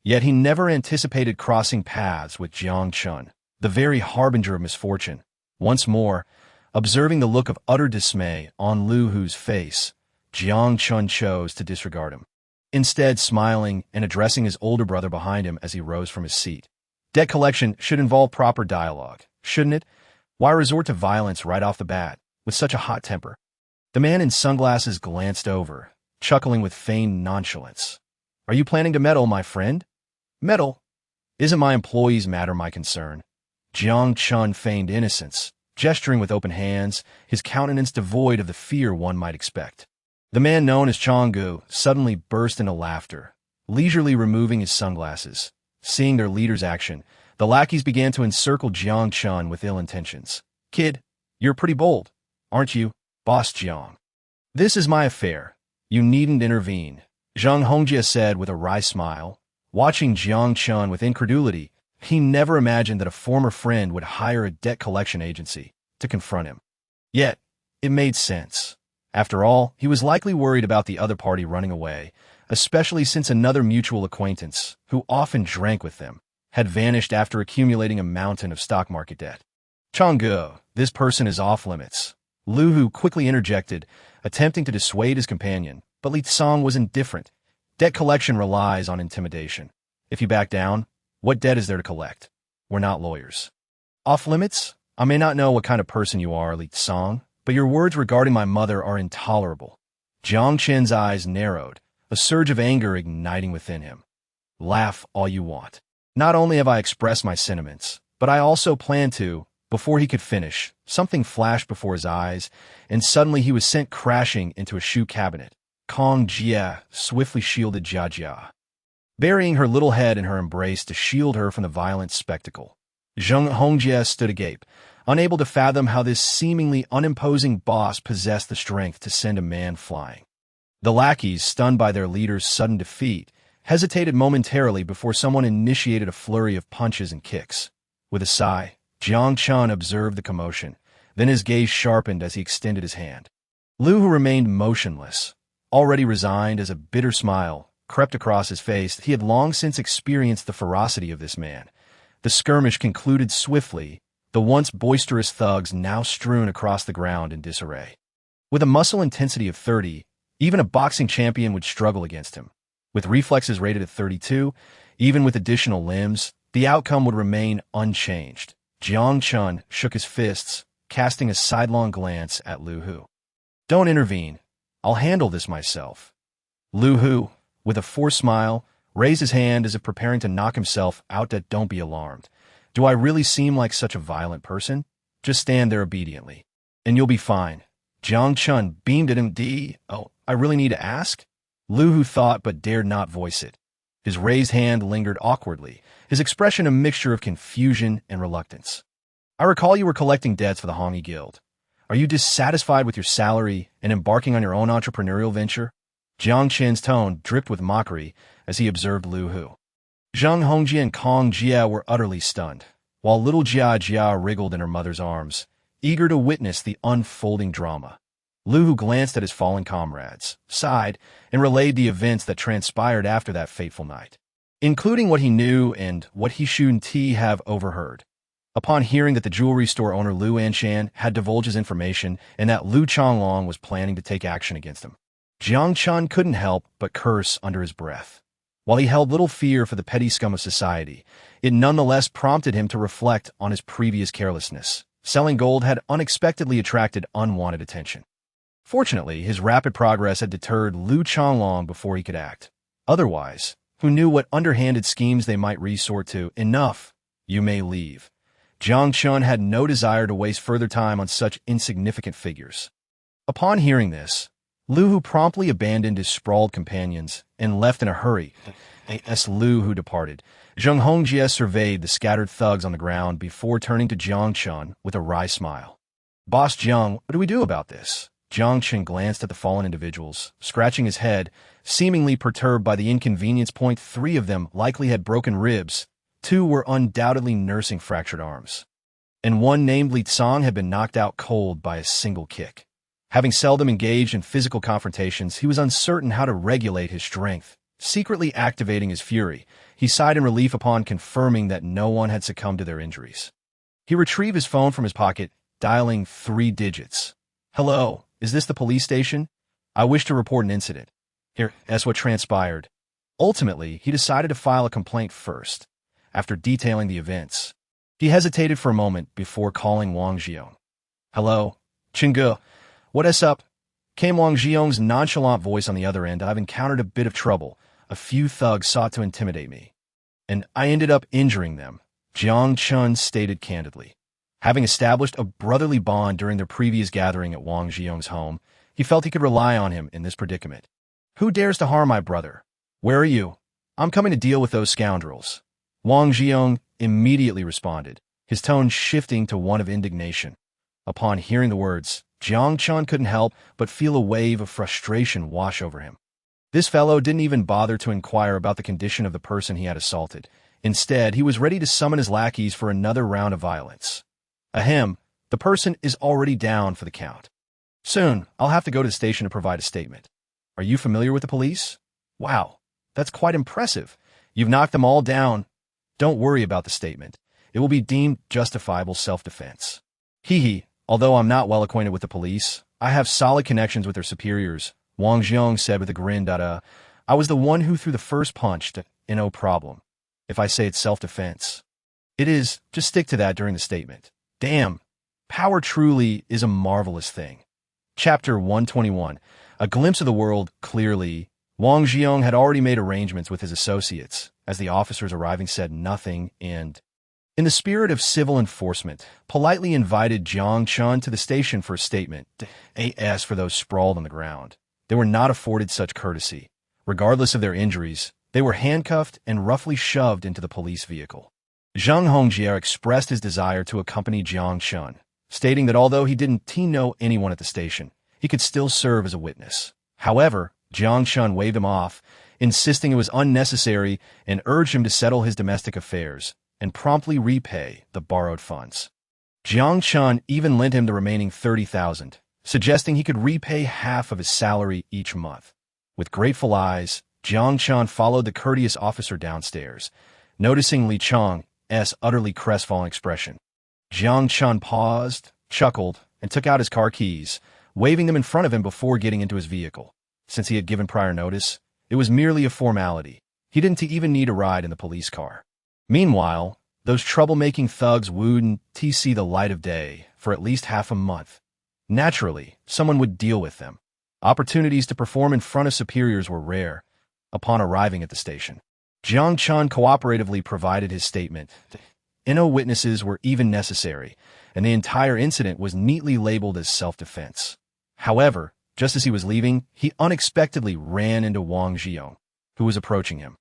Yet he never anticipated crossing paths with Jiang Chen, the very harbinger of misfortune. Once more, observing the look of utter dismay on Lu Hu's face, Jiang Chen chose to disregard him, instead smiling and addressing his older brother behind him as he rose from his seat. Debt collection should involve proper dialogue, shouldn't it? Why resort to violence right off the bat, with such a hot temper? The man in sunglasses glanced over, chuckling with feigned nonchalance. Are you planning to meddle, my friend? Meddle? Isn't my employees' matter my concern? Jiang Chen feigned innocence, gesturing with open hands, his countenance devoid of the fear one might expect. The man known as Changgu suddenly burst into laughter, leisurely removing his sunglasses. Seeing their leader's action, the lackeys began to encircle Jiang Chen with ill intentions. Kid, you're pretty bold, aren't you, Boss Jiang? This is my affair. You needn't intervene, Zhang Hongjie said with a wry smile. Watching Jiang Chen with incredulity, He never imagined that a former friend would hire a debt collection agency to confront him. Yet, it made sense. After all, he was likely worried about the other party running away, especially since another mutual acquaintance, who often drank with them, had vanished after accumulating a mountain of stock market debt. Chang'e, this person is off limits. Lu Hu quickly interjected, attempting to dissuade his companion, but Li Tsong was indifferent. Debt collection relies on intimidation. If you back down, what debt is there to collect? We're not lawyers. Off limits? I may not know what kind of person you are, Li Tsong, but your words regarding my mother are intolerable. Jiang Chen's eyes narrowed, a surge of anger igniting within him. Laugh all you want. Not only have I expressed my sentiments, but I also plan to. Before he could finish, something flashed before his eyes, and suddenly he was sent crashing into a shoe cabinet. Kong Jia swiftly shielded Jia Jia, burying her little head in her embrace to shield her from the violent spectacle. Zheng Hongjie stood agape, unable to fathom how this seemingly unimposing boss possessed the strength to send a man flying. The lackeys, stunned by their leader's sudden defeat, hesitated momentarily before someone initiated a flurry of punches and kicks. With a sigh, Jiang Chen observed the commotion, then his gaze sharpened as he extended his hand. Lu Hu remained motionless, already resigned as a bitter smile crept across his face. He had long since experienced the ferocity of this man. The skirmish concluded swiftly, the once boisterous thugs now strewn across the ground in disarray. With a muscle intensity of 30, even a boxing champion would struggle against him. With reflexes rated at 32, even with additional limbs, the outcome would remain unchanged. Jiang Chen shook his fists, casting a sidelong glance at Lu Hu. Don't intervene. I'll handle this myself. Lu Hu, with a forced smile, raised his hand as if preparing to knock himself out. Don't be alarmed. Do I really seem like such a violent person? Just stand there obediently, and you'll be fine. Jiang Chen beamed at him. Oh, I really need to ask? Lu Hu thought but dared not voice it. His raised hand lingered awkwardly, his expression a mixture of confusion and reluctance. I recall you were collecting debts for the Hongyi Guild. Are you dissatisfied with your salary and embarking on your own entrepreneurial venture? Jiang Chen's tone dripped with mockery as he observed Lu Hu. Zheng Hongjie and Kong Jia were utterly stunned, while little Jia Jia wriggled in her mother's arms, eager to witness the unfolding drama. Lu Hu glanced at his fallen comrades, sighed, and relayed the events that transpired after that fateful night, including what he knew and what he shouldn't have overheard. Upon hearing that the jewelry store owner Lu Anshan had divulged his information and that Lu Changlong was planning to take action against him, Jiang Chen couldn't help but curse under his breath. While he held little fear for the petty scum of society, it nonetheless prompted him to reflect on his previous carelessness. Selling gold had unexpectedly attracted unwanted attention. Fortunately, his rapid progress had deterred Lu Changlong before he could act. Otherwise, who knew what underhanded schemes they might resort to? Enough. You may leave. Jiang Chen had no desire to waste further time on such insignificant figures. Upon hearing this, Lu Hu promptly abandoned his sprawled companions and left in a hurry. As Lu Hu departed, Zheng Hongjie surveyed the scattered thugs on the ground before turning to Jiang Chen with a wry smile. Boss Jiang, what do we do about this? Jiang Chen glanced at the fallen individuals, scratching his head, seemingly perturbed by the inconvenience. 3 of them likely had broken ribs, 2 were undoubtedly nursing fractured arms, and 1 named Li Tsong had been knocked out cold by a single kick. Having seldom engaged in physical confrontations, he was uncertain how to regulate his strength. Secretly activating his fury, he sighed in relief upon confirming that no one had succumbed to their injuries. He retrieved his phone from his pocket, dialing 3 digits. Hello, is this the police station? I wish to report an incident. Here, that's what transpired. Ultimately, he decided to file a complaint first. After detailing the events, he hesitated for a moment before calling Wang Jiong. Hello, Chingge. What is up? Came Wang Jiong's nonchalant voice on the other end. I've encountered a bit of trouble. A few thugs sought to intimidate me, and I ended up injuring them, Jiang Chen stated candidly. Having established a brotherly bond during their previous gathering at Wang Jiong's home, he felt he could rely on him in this predicament. Who dares to harm my brother? Where are you? I'm coming to deal with those scoundrels. Wang Jiong immediately responded, his tone shifting to one of indignation. Upon hearing the words, Jiang Chen couldn't help but feel a wave of frustration wash over him. This fellow didn't even bother to inquire about the condition of the person he had assaulted. Instead, he was ready to summon his lackeys for another round of violence. Ahem, the person is already down for the count. Soon, I'll have to go to the station to provide a statement. Are you familiar with the police? Wow, that's quite impressive. You've knocked them all down. Don't worry about the statement. It will be deemed justifiable self-defense. Hee, although I'm not well acquainted with the police, I have solid connections with their superiors, Wang Xiong said with a grin. I was the one who threw the first punch. No problem. If I say it's self-defense. It is, just stick to that during the statement. Damn, power truly is a marvelous thing. Chapter 121. A glimpse of the world. Clearly, Wang Xiong had already made arrangements with his associates, as the officers arriving said nothing and, in the spirit of civil enforcement, politely invited Jiang Chen to the station for a statement. As for those sprawled on the ground, they were not afforded such courtesy. Regardless of their injuries, they were handcuffed and roughly shoved into the police vehicle. Zhang Hongjier expressed his desire to accompany Jiang Chen, stating that although he didn't know anyone at the station, he could still serve as a witness. However, Jiang Chen waved him off, insisting it was unnecessary and urged him to settle his domestic affairs and promptly repay the borrowed funds. Jiang Chen even lent him the remaining 30,000, suggesting he could repay half of his salary each month. With grateful eyes, Jiang Chen followed the courteous officer downstairs, noticing Li Chang's utterly crestfallen expression. Jiang Chen paused, chuckled, and took out his car keys, waving them in front of him before getting into his vehicle. Since he had given prior notice, it was merely a formality. He didn't even need a ride in the police car. Meanwhile, those troublemaking thugs wouldn't see the light of day for at least half a month. Naturally, someone would deal with them. Opportunities to perform in front of superiors were rare. Upon arriving at the station, Jiang Chen cooperatively provided his statement. No witnesses were even necessary, and the entire incident was neatly labeled as self-defense. However, just as he was leaving, he unexpectedly ran into Wang Xiong, who was approaching him.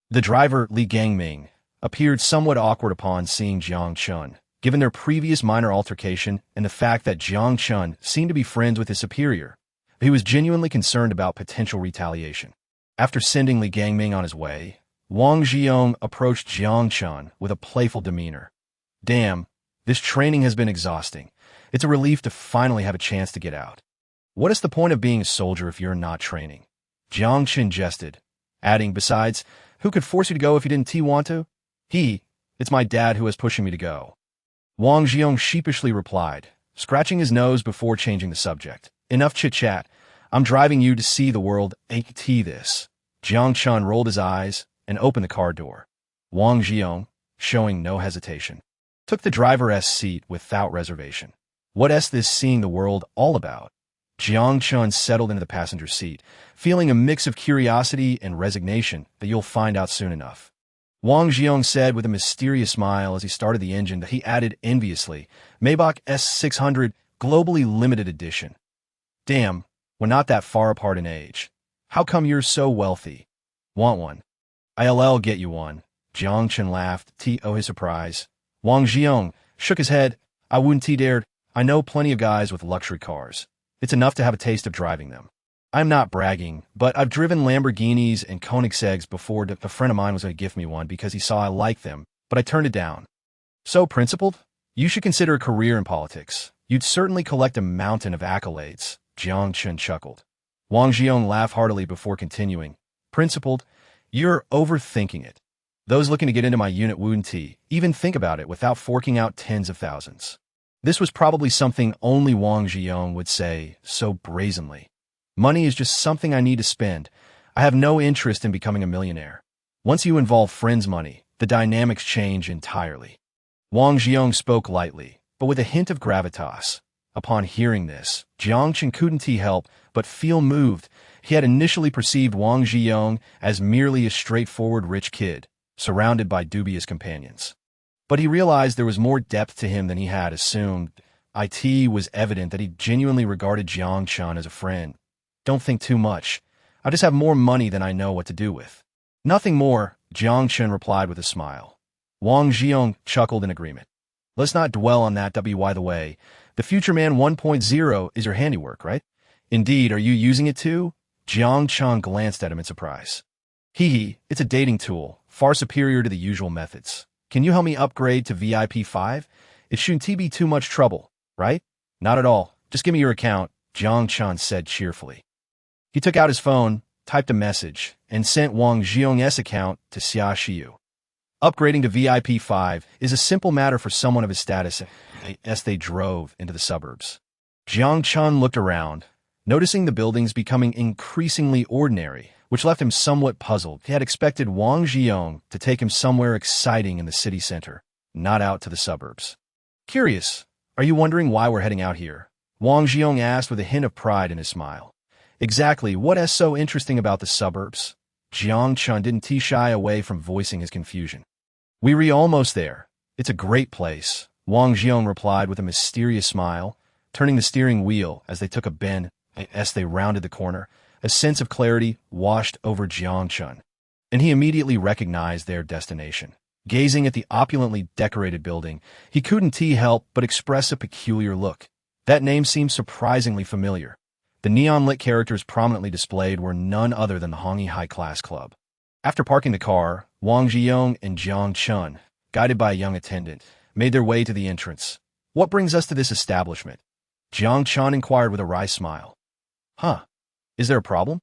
The driver, Li Gangming, appeared somewhat awkward upon seeing Jiang Chen, given their previous minor altercation and the fact that Jiang Chen seemed to be friends with his superior. He was genuinely concerned about potential retaliation. After sending Li Gangming on his way, Wang Xiong approached Jiang Chen with a playful demeanor. Damn, this training has been exhausting. It's a relief to finally have a chance to get out. What is the point of being a soldier if you're not training? Jiang Chen jested, adding, besides, who could force you to go if you didn't want to? It's my dad who is pushing me to go. Wang Xiong sheepishly replied, scratching his nose before changing the subject. Enough chit-chat. I'm driving you to see the world. This. Jiang Chen rolled his eyes and opened the car door. Wang Xiong, showing no hesitation, took the driver's seat without reservation. What's this seeing the world all about? Jiang Chen settled into the passenger seat, feeling a mix of curiosity and resignation that you'll find out soon enough. Wang Xiong said with a mysterious smile as he started the engine that he added enviously, Maybach S600 Globally Limited Edition. Damn, we're not that far apart in age. How come you're so wealthy? Want one? I'll get you one. Jiang Chen laughed, his surprise. Wang Xiong shook his head. I wouldn't dared. I know plenty of guys with luxury cars. It's enough to have a taste of driving them. I'm not bragging, but I've driven Lamborghinis and Koenigsegg's before. A friend of mine was going to gift me one because he saw I liked them, but I turned it down. So principled? You should consider a career in politics. You'd certainly collect a mountain of accolades. Jiang Chen chuckled. Wang Xiong laughed heartily before continuing. Principled? You're overthinking it. Those looking to get into my unit wouldn't even think about it without forking out tens of thousands. This was probably something only Wang Xiong would say so brazenly. Money is just something I need to spend. I have no interest in becoming a millionaire. Once you involve friends' money, the dynamics change entirely. Wang Xiong spoke lightly, but with a hint of gravitas. Upon hearing this, Jiang Chen couldn't help but feel moved. He had initially perceived Wang Xiong as merely a straightforward rich kid, surrounded by dubious companions. But he realized there was more depth to him than he had assumed. It was evident that he genuinely regarded Jiang Chen as a friend. Don't think too much. I just have more money than I know what to do with. Nothing more, Jiang Chen replied with a smile. Wang Xiong chuckled in agreement. Let's not dwell on that. By the way, the Future Man 1.0 is your handiwork, right? Indeed, are you using it too? Jiang Chen glanced at him in surprise. It's a dating tool, far superior to the usual methods. Can you help me upgrade to VIP 5? It shouldn't be too much trouble, right? Not at all. Just give me your account, Jiang Chen said cheerfully. He took out his phone, typed a message, and sent Wang Jiong's account to Xia Xiu. Upgrading to VIP 5 is a simple matter for someone of his status as they drove into the suburbs. Jiang Chen looked around, noticing the buildings becoming increasingly ordinary, which left him somewhat puzzled. He had expected Wang Jiong to take him somewhere exciting in the city center, not out to the suburbs. Curious, are you wondering why we're heading out here? Wang Jiong asked with a hint of pride in his smile. Exactly, what is so interesting about the suburbs? Jiang Chen didn't shy away from voicing his confusion. We're almost there. It's a great place, Wang Jiong replied with a mysterious smile, turning the steering wheel as they took a bend. As they rounded the corner, a sense of clarity washed over Jiang Chen, and he immediately recognized their destination. Gazing at the opulently decorated building, he couldn't help but express a peculiar look. That name seemed surprisingly familiar. The neon-lit characters prominently displayed were none other than the Hongyi High-Class Club. After parking the car, Wang Jiong and Jiang Chen, guided by a young attendant, made their way to the entrance. What brings us to this establishment? Jiang Chen inquired with a wry smile. Huh? Is there a problem?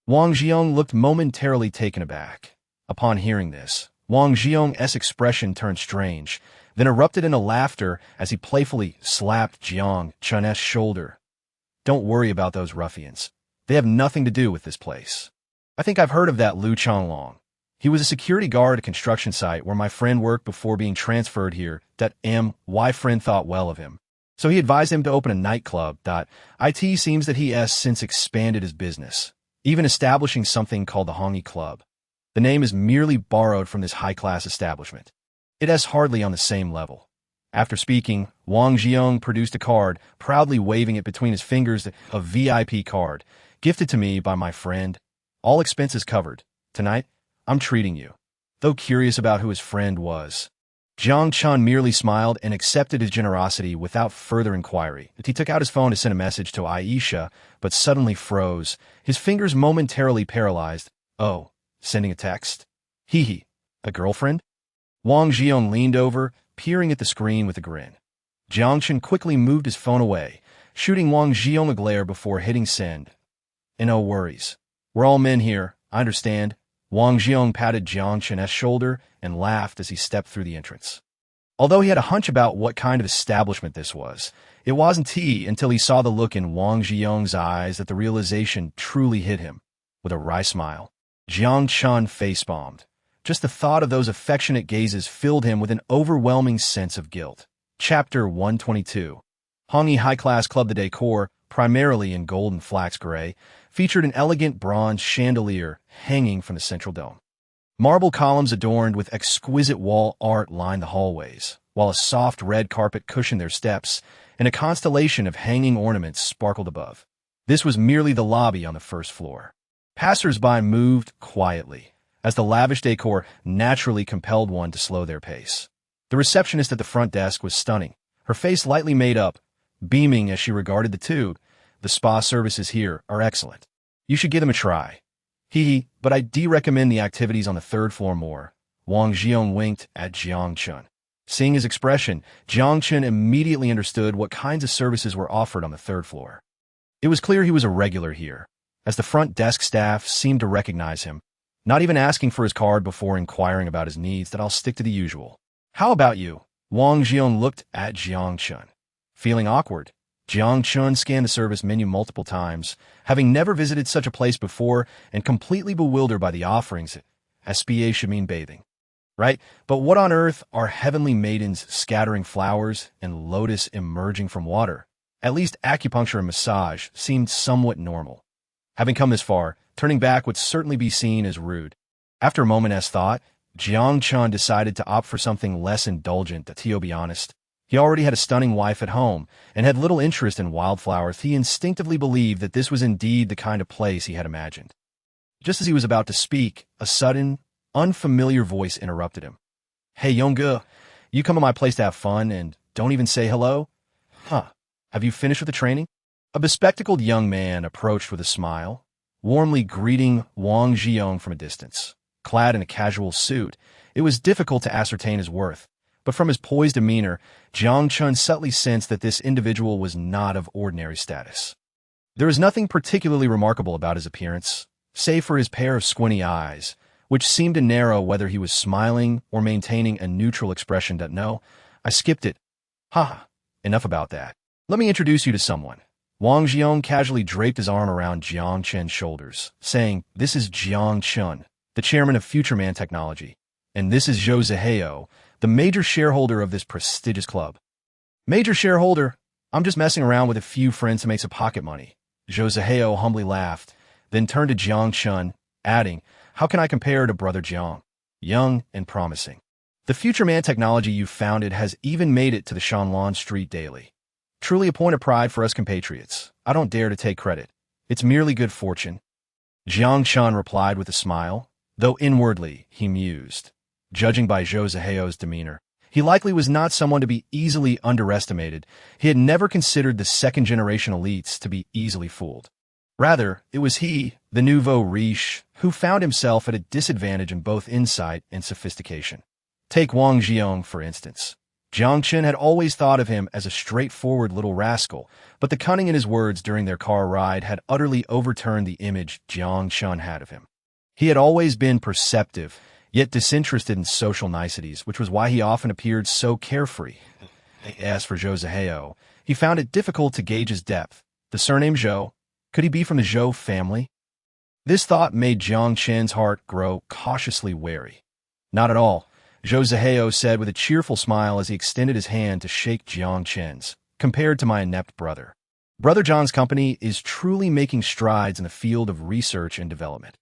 Wang Jiong looked momentarily taken aback. Upon hearing this, Wang Jiong's expression turned strange, then erupted into laughter as he playfully slapped Jiang Chen's shoulder. Don't worry about those ruffians. They have nothing to do with this place. I think I've heard of that Lu Changlong. He was a security guard at a construction site where my friend worked before being transferred here. My friend thought well of him. So he advised him to open a nightclub. It seems that he has since expanded his business, even establishing something called the Hongyi Club. The name is merely borrowed from this high-class establishment. It is hardly on the same level. After speaking, Wang Jiong produced a card, proudly waving it between his fingers, a VIP card, gifted to me by my friend. All expenses covered. Tonight, I'm treating you. Though curious about who his friend was, Jiang Chen merely smiled and accepted his generosity without further inquiry. He took out his phone to send a message to Aisha, but suddenly froze, his fingers momentarily paralyzed. Oh, sending a text? Hee, a girlfriend? Wang Jiong leaned over, peering at the screen with a grin. Jiang Chen quickly moved his phone away, shooting Wang Jiong a glare before hitting send. And no worries. We're all men here, I understand. Wang Jiong patted Jiang Chen's shoulder and laughed as he stepped through the entrance. Although he had a hunch about what kind of establishment this was, it wasn't until he saw the look in Wang Jiong's eyes that the realization truly hit him. With a wry smile, Jiang Chen face-palmed. Just the thought of those affectionate gazes filled him with an overwhelming sense of guilt. Chapter 122. Hongyi High-Class Club. The decor, primarily in gold and flax gray, featured an elegant bronze chandelier hanging from the central dome. Marble columns adorned with exquisite wall art lined the hallways, while a soft red carpet cushioned their steps, and a constellation of hanging ornaments sparkled above. This was merely the lobby on the first floor. Passers-by moved quietly, as the lavish decor naturally compelled one to slow their pace. The receptionist at the front desk was stunning, her face lightly made up, beaming as she regarded the two. The spa services here are excellent. You should give them a try. But I do recommend the activities on the third floor more. Wang Jiong winked at Jiang Chen. Seeing his expression, Jiang Chen immediately understood what kinds of services were offered on the third floor. It was clear he was a regular here, as the front desk staff seemed to recognize him, not even asking for his card before inquiring about his needs. That I'll stick to the usual. How about you? Wang Jiong looked at Jiang Chen. Feeling awkward, Jiang Chen scanned the service menu multiple times, having never visited such a place before and completely bewildered by the offerings. SPA should mean bathing, right? But what on earth are heavenly maidens scattering flowers and lotus emerging from water? At least acupuncture and massage seemed somewhat normal. Having come this far, turning back would certainly be seen as rude. After a moment's thought, Jiang Chen decided to opt for something less indulgent. To be honest, he already had a stunning wife at home and had little interest in wildflowers. He instinctively believed that this was indeed the kind of place he had imagined. Just as he was about to speak, a sudden, unfamiliar voice interrupted him. Hey, Yongge, you come to my place to have fun and don't even say hello? Have you finished with the training? A bespectacled young man approached with a smile, warmly greeting Wang Jiong from a distance. clad in a casual suit, it was difficult to ascertain his worth. But from his poised demeanor, Jiang Chen subtly sensed that this individual was not of ordinary status. There was nothing particularly remarkable about his appearance, save for his pair of squinty eyes, which seemed to narrow whether he was smiling or maintaining a neutral expression. No, I skipped it. Ha! Enough about that. Let me introduce you to someone. Wang Jiang casually draped his arm around Jiang Chen's shoulders, saying, "This is Jiang Chen, the chairman of Future Technology, and this is Zhou Zihao, the major shareholder of this prestigious club." "Major shareholder? I'm just messing around with a few friends to make some pocket money." Zhou Zihao humbly laughed, then turned to Jiang Chen, adding, "How can I compare to Brother Jiang? Young and promising. The Future Technology you founded has even made it to the Shanlan Street Daily. Truly a point of pride for us compatriots. I don't dare to take credit. It's merely good fortune." Jiang Chen replied with a smile, though inwardly he mused. Judging by Zhou Zihao's demeanor, he likely was not someone to be easily underestimated. He had never considered the second-generation elites to be easily fooled. Rather, it was he, the nouveau riche, who found himself at a disadvantage in both insight and sophistication. Take Wang Jiang, for instance. Jiang Chen had always thought of him as a straightforward little rascal, but the cunning in his words during their car ride had utterly overturned the image Jiang Chen had of him. He had always been perceptive, yet disinterested in social niceties, which was why he often appeared so carefree. As for Zhou Zihao, he found it difficult to gauge his depth. The surname Zhou, could he be from the Zhou family? This thought made Jiang Chen's heart grow cautiously wary. "Not at all," Zhou Zihao said with a cheerful smile as he extended his hand to shake Jiang Chen's. "Compared to my inept brother, Brother John's company is truly making strides in the field of research and development."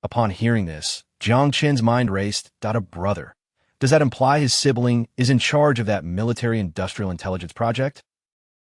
Upon hearing this, Jiang Chen's mind raced. A brother? Does that imply his sibling is in charge of that military-industrial intelligence project?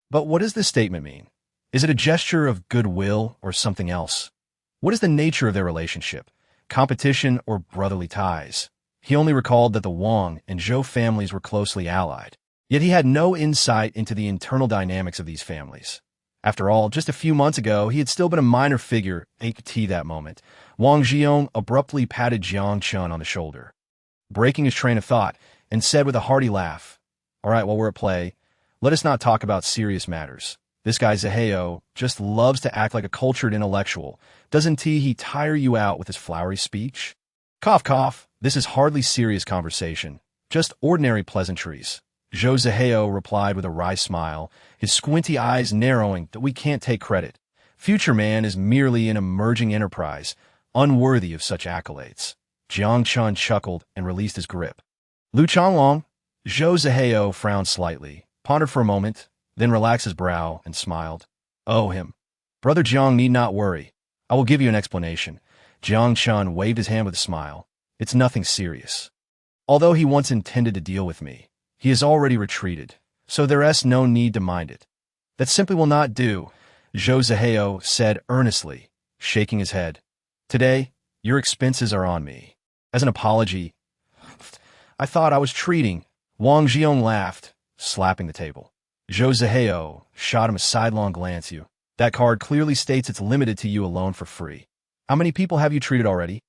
But what does this statement mean? Is it a gesture of goodwill or something else? What is the nature of their relationship? Competition or brotherly ties? He only recalled that the Wang and Zhou families were closely allied, yet he had no insight into the internal dynamics of these families. After all, just a few months ago, he had still been a minor figure at that moment. Wang Jiang abruptly patted Jiang Chen on the shoulder, breaking his train of thought, and said with a hearty laugh, "All right, while we're at play, let us not talk about serious matters. This guy Zihao just loves to act like a cultured intellectual. Doesn't he tire you out with his flowery speech?" Cough, cough. "This is hardly serious conversation. Just ordinary pleasantries." Zhou Zihao replied with a wry smile, his squinty eyes narrowing. "That we can't take credit. Future Man is merely an emerging enterprise, unworthy of such accolades." Jiang Chen chuckled and released his grip. "Lu Changlong?" Zhou Zihao frowned slightly, pondered for a moment, then relaxed his brow and smiled. "Oh, him. Brother Jiang need not worry. I will give you an explanation." Jiang Chen waved his hand with a smile. "It's nothing serious. Although he once intended to deal with me, he has already retreated, so there is no need to mind it." "That simply will not do," Zhou Zihao said earnestly, shaking his head. "Today, your expenses are on me. As an apology." "I thought I was treating." Wang Jiang laughed, slapping the table. Zhou Zihao shot him a sidelong glance. "You. That card clearly states it's limited to you alone for free. How many people have you treated already?"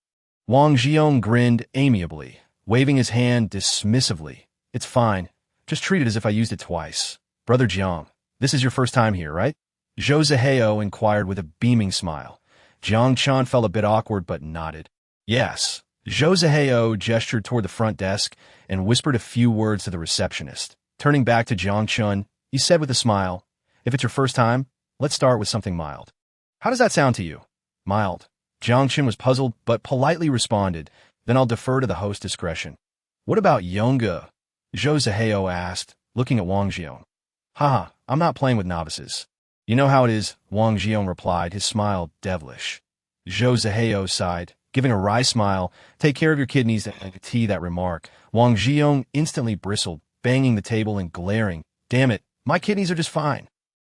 Wang Jiang grinned amiably, waving his hand dismissively. "It's fine. Just treat it as if I used it twice. Brother Jiang, this is your first time here, right?" Zhou Zihao inquired with a beaming smile. Jiang Chen felt a bit awkward but nodded. "Yes." Zhou Zihao gestured toward the front desk and whispered a few words to the receptionist. Turning back to Jiang Chen, he said with a smile, "If it's your first time, let's start with something mild. How does that sound to you?" "Mild." Jiang Chen was puzzled, but politely responded, "Then I'll defer to the host's discretion." "What about Yonga?" Zhou Zihao asked, looking at Wang Jiang. "Haha, I'm not playing with novices." "You know how it is," Wang Jiang replied, his smile devilish. Zhou Zihao sighed, giving a wry smile. "Take care of your kidneys and tea." That remark, Wang Jiang instantly bristled, banging the table and glaring. "Damn it, my kidneys are just fine."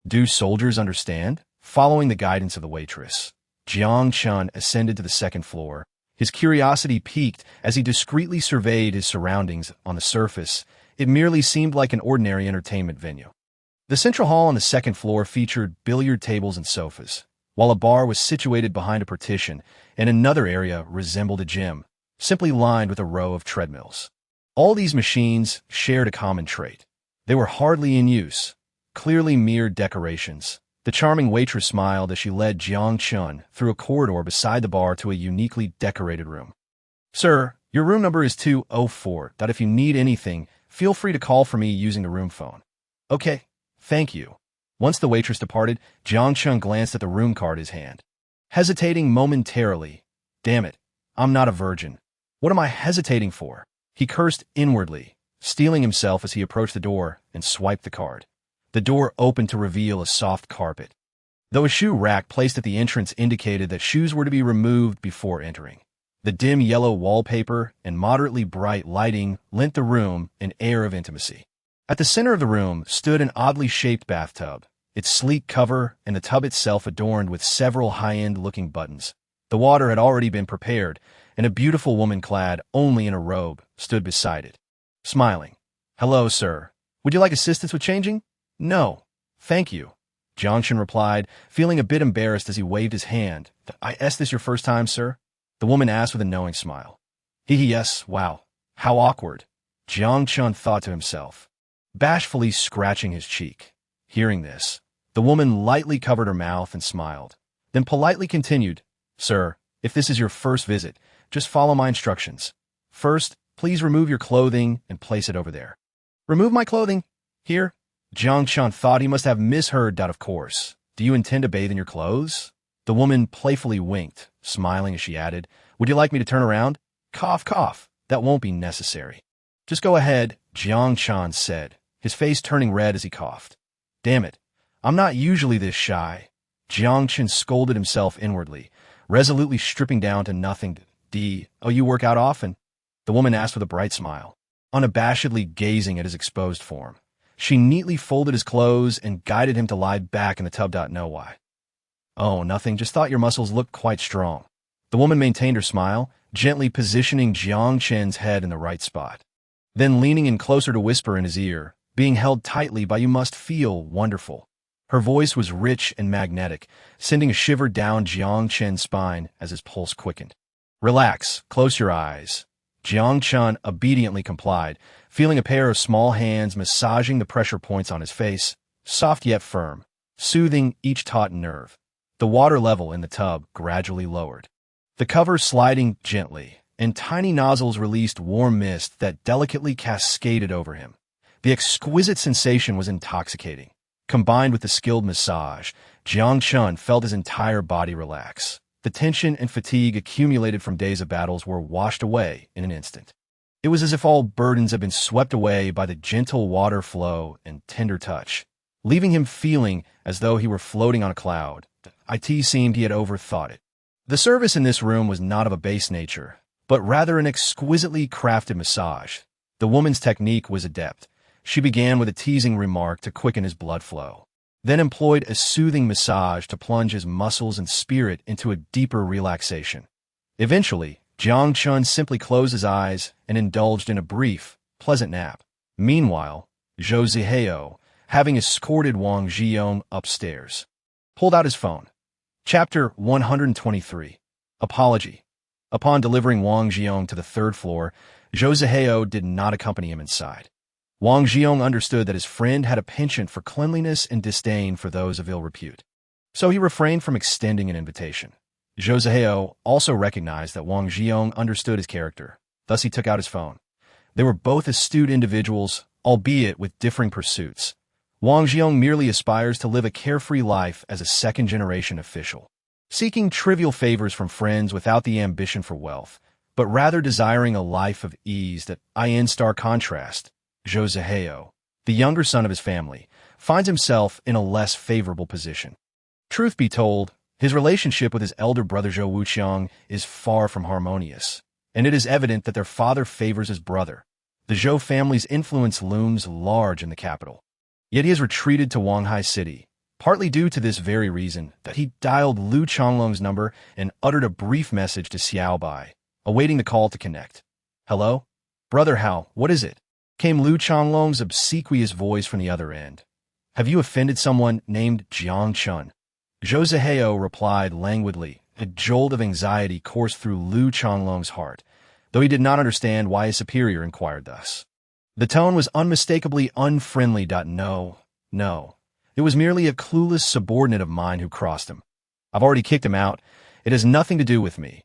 "Do soldiers understand?" Following the guidance of the waitress, Jiang Chen ascended to the second floor. His curiosity piqued as he discreetly surveyed his surroundings. On the surface, it merely seemed like an ordinary entertainment venue. The central hall on the second floor featured billiard tables and sofas, while a bar was situated behind a partition, and another area resembled a gym. simply lined with a row of treadmills. All these machines shared a common trait. They were hardly in use, clearly mere decorations. The charming waitress smiled as she led Jiang Chen through a corridor beside the bar to a uniquely decorated room. "Sir, your room number is 204. If you need anything, feel free to call for me using the room phone." "Okay, thank you." Once the waitress departed, Jiang Chen glanced at the room card in his hand. Hesitating momentarily. "Damn it, I'm not a virgin. What am I hesitating for?" He cursed inwardly, steeling himself as he approached the door and swiped the card. The door opened to reveal a soft carpet. Though a shoe rack placed at the entrance indicated that shoes were to be removed before entering. The dim yellow wallpaper and moderately bright lighting lent the room an air of intimacy. At the center of the room stood an oddly shaped bathtub, its sleek cover and the tub itself adorned with several high-end-looking buttons. The water had already been prepared, and a beautiful woman clad only in a robe stood beside it. Smiling. "Hello, sir. Would you like assistance with changing?" "No, thank you," Jiang Chen replied, feeling a bit embarrassed as he waved his hand. "Is this your first time, sir?" The woman asked with a knowing smile. Yes, wow, how awkward," Jiang Chen thought to himself, bashfully scratching his cheek. Hearing this, the woman lightly covered her mouth and smiled, then politely continued, "Sir, if this is your first visit, just follow my instructions. First, please remove your clothing and place it over there." "Remove my clothing? Here?" Jiang Chen thought he must have misheard. "Of course. Do you intend to bathe in your clothes?" The woman playfully winked, smiling as she added, "Would you like me to turn around?" Cough, cough. "That won't be necessary." "Just go ahead," Jiang Chen said, his face turning red as he coughed. "Damn it. I'm not usually this shy." Jiang Chen scolded himself inwardly, resolutely stripping down to nothing. "Oh, you work out often?" the woman asked with a bright smile, unabashedly gazing at his exposed form. She neatly folded his clothes and guided him to lie back in the tub. "Know why?" "Oh, nothing, just thought your muscles looked quite strong." The woman maintained her smile, gently positioning Jiang Chen's head in the right spot. Then leaning in closer to whisper in his ear, being held tightly by "You must feel wonderful." Her voice was rich and magnetic, sending a shiver down Jiang Chen's spine as his pulse quickened. "Relax, close your eyes." Jiang Chen obediently complied, feeling a pair of small hands massaging the pressure points on his face, soft yet firm, soothing each taut nerve. The water level in the tub gradually lowered, the cover sliding gently, and tiny nozzles released warm mist that delicately cascaded over him. The exquisite sensation was intoxicating. Combined with the skilled massage, Jiang Chen felt his entire body relax. The tension and fatigue accumulated from days of battles were washed away in an instant. It was as if all burdens had been swept away by the gentle water flow and tender touch, leaving him feeling as though he were floating on a cloud. It seemed he had overthought it. The service in this room was not of a base nature, but rather an exquisitely crafted massage. The woman's technique was adept. She began with a teasing remark to quicken his blood flow, then employed a soothing massage to plunge his muscles and spirit into a deeper relaxation. Eventually, Jiang Chen simply closed his eyes and indulged in a brief, pleasant nap. Meanwhile, Zhou Zihao, having escorted Wang Zhiyong upstairs, pulled out his phone. Chapter 123. Apology. Upon delivering Wang Zhiyong to the third floor, Zhou Zihao did not accompany him inside. Wang Zhiyong understood that his friend had a penchant for cleanliness and disdain for those of ill repute, so he refrained from extending an invitation. Zhou Zihao also recognized that Wang Zhiyong understood his character, thus he took out his phone. They were both astute individuals, albeit with differing pursuits. Wang Zhiyong merely aspires to live a carefree life as a second-generation official, seeking trivial favors from friends without the ambition for wealth, but rather desiring a life of ease. That in stark contrast, Zhou Zihao, the younger son of his family, finds himself in a less favorable position. Truth be told, his relationship with his elder brother Zhou Wuqiang is far from harmonious, and it is evident that their father favors his brother. The Zhou family's influence looms large in the capital. Yet he has retreated to Wanghai City, partly due to this very reason that he dialed Lu Changlong's number and uttered a brief message to Xiao Bai, awaiting the call to connect. "Hello? Brother Hao, what is it?" came Lu Changlong's obsequious voice from the other end. "Have you offended someone named Jiang Chen?" Zhou Zihao replied languidly. A jolt of anxiety coursed through Lu Changlong's heart, though he did not understand why his superior inquired thus. The tone was unmistakably unfriendly. No. It was merely a clueless subordinate of mine who crossed him. I've already kicked him out. It has nothing to do with me.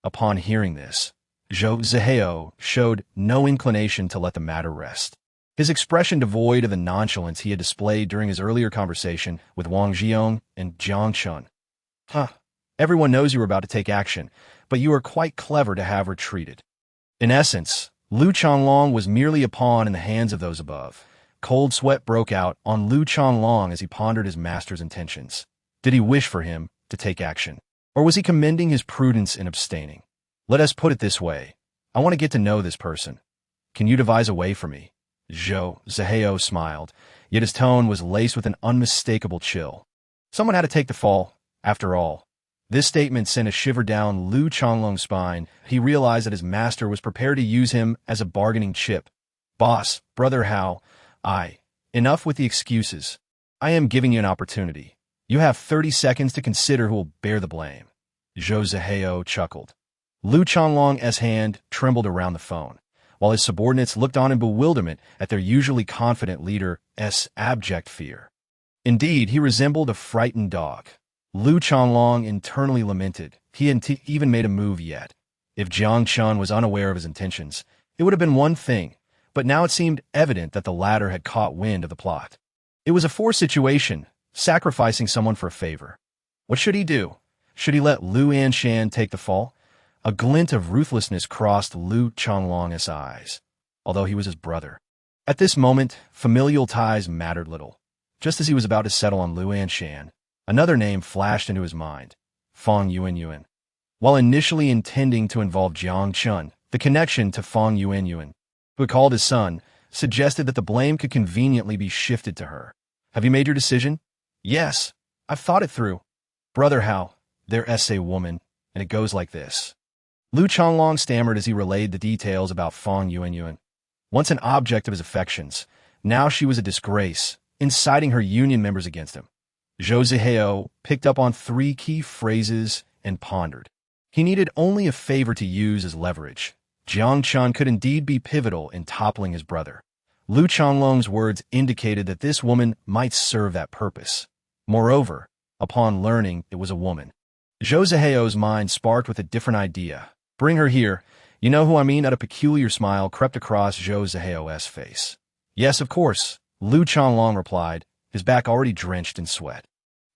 Upon hearing this, Zhou Zihao showed no inclination to let the matter rest. His expression devoid of the nonchalance he had displayed during his earlier conversation with Wang Jiang and Jiang Chen. Everyone knows you were about to take action, but you are quite clever to have retreated. In essence, Lu Changlong was merely a pawn in the hands of those above. Cold sweat broke out on Lu Changlong as he pondered his master's intentions. Did he wish for him to take action? Or was he commending his prudence in abstaining? Let us put it this way. I want to get to know this person. Can you devise a way for me? Zhou Zihao smiled, yet his tone was laced with an unmistakable chill. Someone had to take the fall, after all. This statement sent a shiver down Lu Changlong's spine. He realized that his master was prepared to use him as a bargaining chip. Boss, brother Hao, enough with the excuses. I am giving you an opportunity. You have 30 seconds to consider who will bear the blame. Zhou Zihao chuckled. Lu Changlong's hand trembled around the phone, while his subordinates looked on in bewilderment at their usually confident leader's abject fear. Indeed, he resembled a frightened dog. Lu Changlong internally lamented. He hadn't even made a move yet. If Jiang Chen was unaware of his intentions, it would have been one thing, but now it seemed evident that the latter had caught wind of the plot. It was a forced situation, sacrificing someone for a favor. What should he do? Should he let Lu Anshan take the fall? A glint of ruthlessness crossed Lu Changlong's eyes, although he was his brother. At this moment, familial ties mattered little. Just as he was about to settle on Lu Anshan, another name flashed into his mind, Fang Yuanyuan. While initially intending to involve Jiang Chen, the connection to Fang Yuanyuan, who had called his son, suggested that the blame could conveniently be shifted to her. Have you made your decision? Yes, I've thought it through. Brother Hao, there's a woman, and it goes like this. Lu Changlong stammered as he relayed the details about Fang Yuanyuan. Once an object of his affections, now she was a disgrace, inciting her union members against him. Zhou Zihao picked up on 3 key phrases and pondered. He needed only a favor to use as leverage. Jiang Chen could indeed be pivotal in toppling his brother. Lu Changlong's words indicated that this woman might serve that purpose. Moreover, upon learning it was a woman, Zhou Zihao's mind sparked with a different idea. Bring her here. You know who I mean? A peculiar smile crept across Zhou Zihao's face. Yes, of course, Lu Changlong replied, his back already drenched in sweat.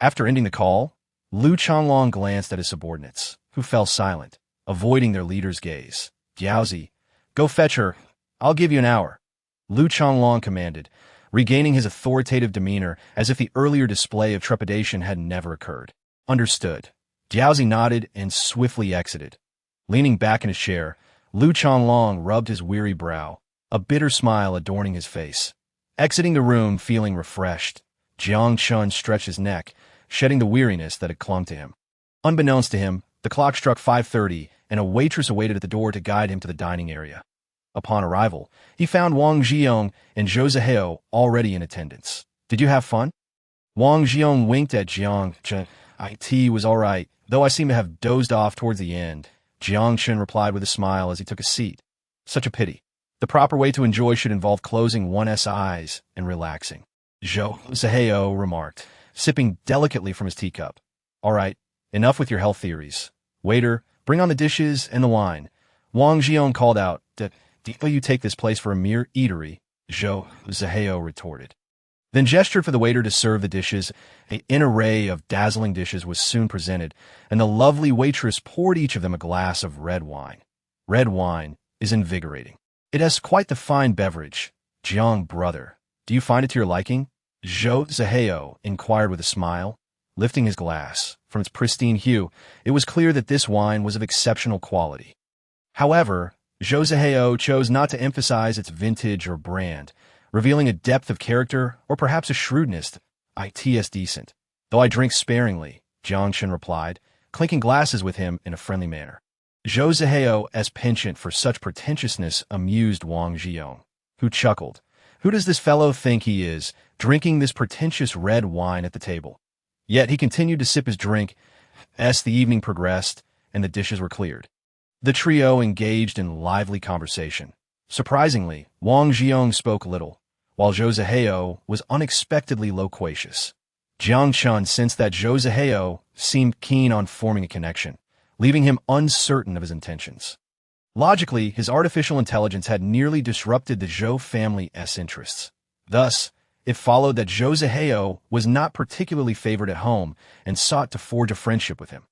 After ending the call, Lu Changlong glanced at his subordinates, who fell silent, avoiding their leader's gaze. Diaozi, go fetch her. I'll give you an hour. Lu Changlong commanded, regaining his authoritative demeanor as if the earlier display of trepidation had never occurred. Understood. Diaozi nodded and swiftly exited. Leaning back in his chair, Lu Changlong rubbed his weary brow, a bitter smile adorning his face. Exiting the room feeling refreshed, Jiang Chen stretched his neck, shedding the weariness that had clung to him. Unbeknownst to him, the clock struck 5:30, and a waitress awaited at the door to guide him to the dining area. Upon arrival, he found Wang Jiang and Zhou Zihao already in attendance. Did you have fun? Wang Jiang winked at Jiang Chen. It was all right, though I seem to have dozed off towards the end. Jiang Chen replied with a smile as he took a seat. Such a pity. The proper way to enjoy should involve closing one's eyes and relaxing. Zhou Zihao remarked, sipping delicately from his teacup. All right, enough with your health theories. Waiter, bring on the dishes and the wine. Wang Jiang called out, Do you take this place for a mere eatery? Zhou Zihao retorted. Then gestured for the waiter to serve the dishes. An array of dazzling dishes was soon presented, and the lovely waitress poured each of them a glass of red wine. Red wine is invigorating. It has quite the fine beverage. Jiang, brother, do you find it to your liking? Zhou Zihao inquired with a smile. Lifting his glass, from its pristine hue, it was clear that this wine was of exceptional quality. However, Zhou Zihao chose not to emphasize its vintage or brand, revealing a depth of character or perhaps a shrewdness. It's decent. Though I drink sparingly, Jiang Chen replied, clinking glasses with him in a friendly manner. Zhou Zihao's penchant for such pretentiousness amused Wang Jiang, who chuckled. Who does this fellow think he is, drinking this pretentious red wine at the table? Yet he continued to sip his drink as the evening progressed and the dishes were cleared. The trio engaged in lively conversation. Surprisingly, Wang Jiang spoke little, while Zhou Zihao was unexpectedly loquacious. Jiang Chen sensed that Zhou Zihao seemed keen on forming a connection, leaving him uncertain of his intentions. Logically, his artificial intelligence had nearly disrupted the Zhou family's interests. Thus, it followed that Zhou Zihao was not particularly favored at home and sought to forge a friendship with him.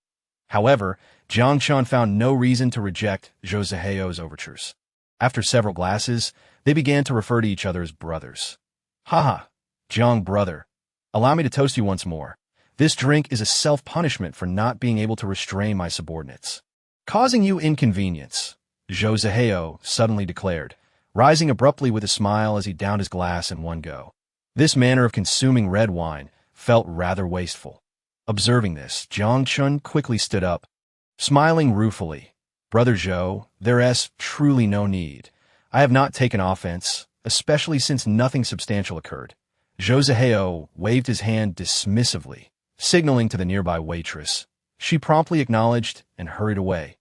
However, Jiang Chen found no reason to reject Zhou Zihao's overtures. After several glasses, they began to refer to each other as brothers. Haha, Jiang brother, allow me to toast you once more. This drink is a self-punishment for not being able to restrain my subordinates, causing you inconvenience, Zhou Zihao suddenly declared, rising abruptly with a smile as he downed his glass in one go. This manner of consuming red wine felt rather wasteful. Observing this, Jiang Chen quickly stood up, smiling ruefully. Brother Zhou, there's truly no need. I have not taken offense, especially since nothing substantial occurred. Zhou Zihao waved his hand dismissively, signaling to the nearby waitress. She promptly acknowledged and hurried away.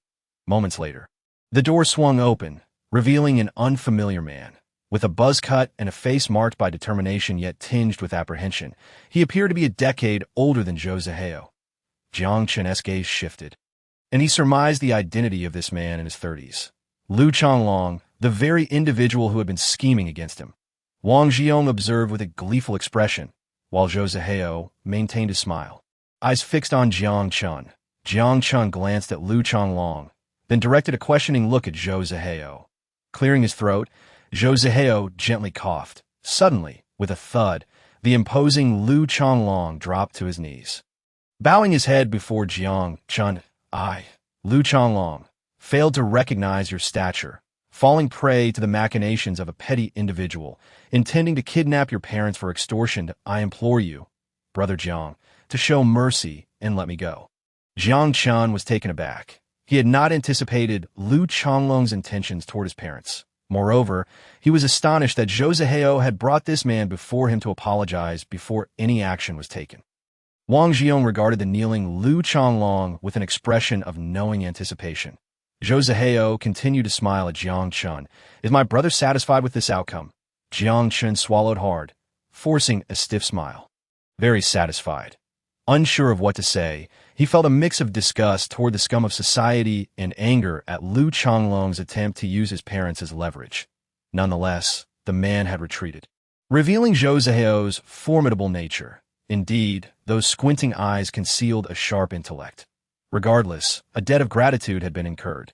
Moments later, the door swung open, revealing an unfamiliar man. With a buzz cut and a face marked by determination yet tinged with apprehension, he appeared to be a decade older than Zhou Zihao. Jiang Chen's gaze shifted, and he surmised the identity of this man in his 30s. Lu Changlong, the very individual who had been scheming against him. Wang Jiang observed with a gleeful expression, while Zhou Zihao maintained a smile. Eyes fixed on Jiang Chen. Jiang Chen glanced at Lu Changlong, then directed a questioning look at Zhou Zihao. Clearing his throat, Zhou Zihao gently coughed. Suddenly, with a thud, the imposing Lu Changlong dropped to his knees. Bowing his head before Jiang Chen, Lu Changlong, failed to recognize your stature, falling prey to the machinations of a petty individual, intending to kidnap your parents for extortion. I implore you, Brother Jiang, to show mercy and let me go. Jiang Chen was taken aback. He had not anticipated Lu Changlong's intentions toward his parents. Moreover, he was astonished that Zhou Zihao had brought this man before him to apologize before any action was taken. Wang Jiang regarded the kneeling Lu Changlong with an expression of knowing anticipation. Zhou Zihao continued to smile at Jiang Chen. Is my brother satisfied with this outcome? Jiang Chen swallowed hard, forcing a stiff smile. Very satisfied. Unsure of what to say, he felt a mix of disgust toward the scum of society and anger at Lu Changlong's attempt to use his parents as leverage. Nonetheless, the man had retreated, revealing Zhou Zihao's formidable nature. Indeed, those squinting eyes concealed a sharp intellect. Regardless, a debt of gratitude had been incurred.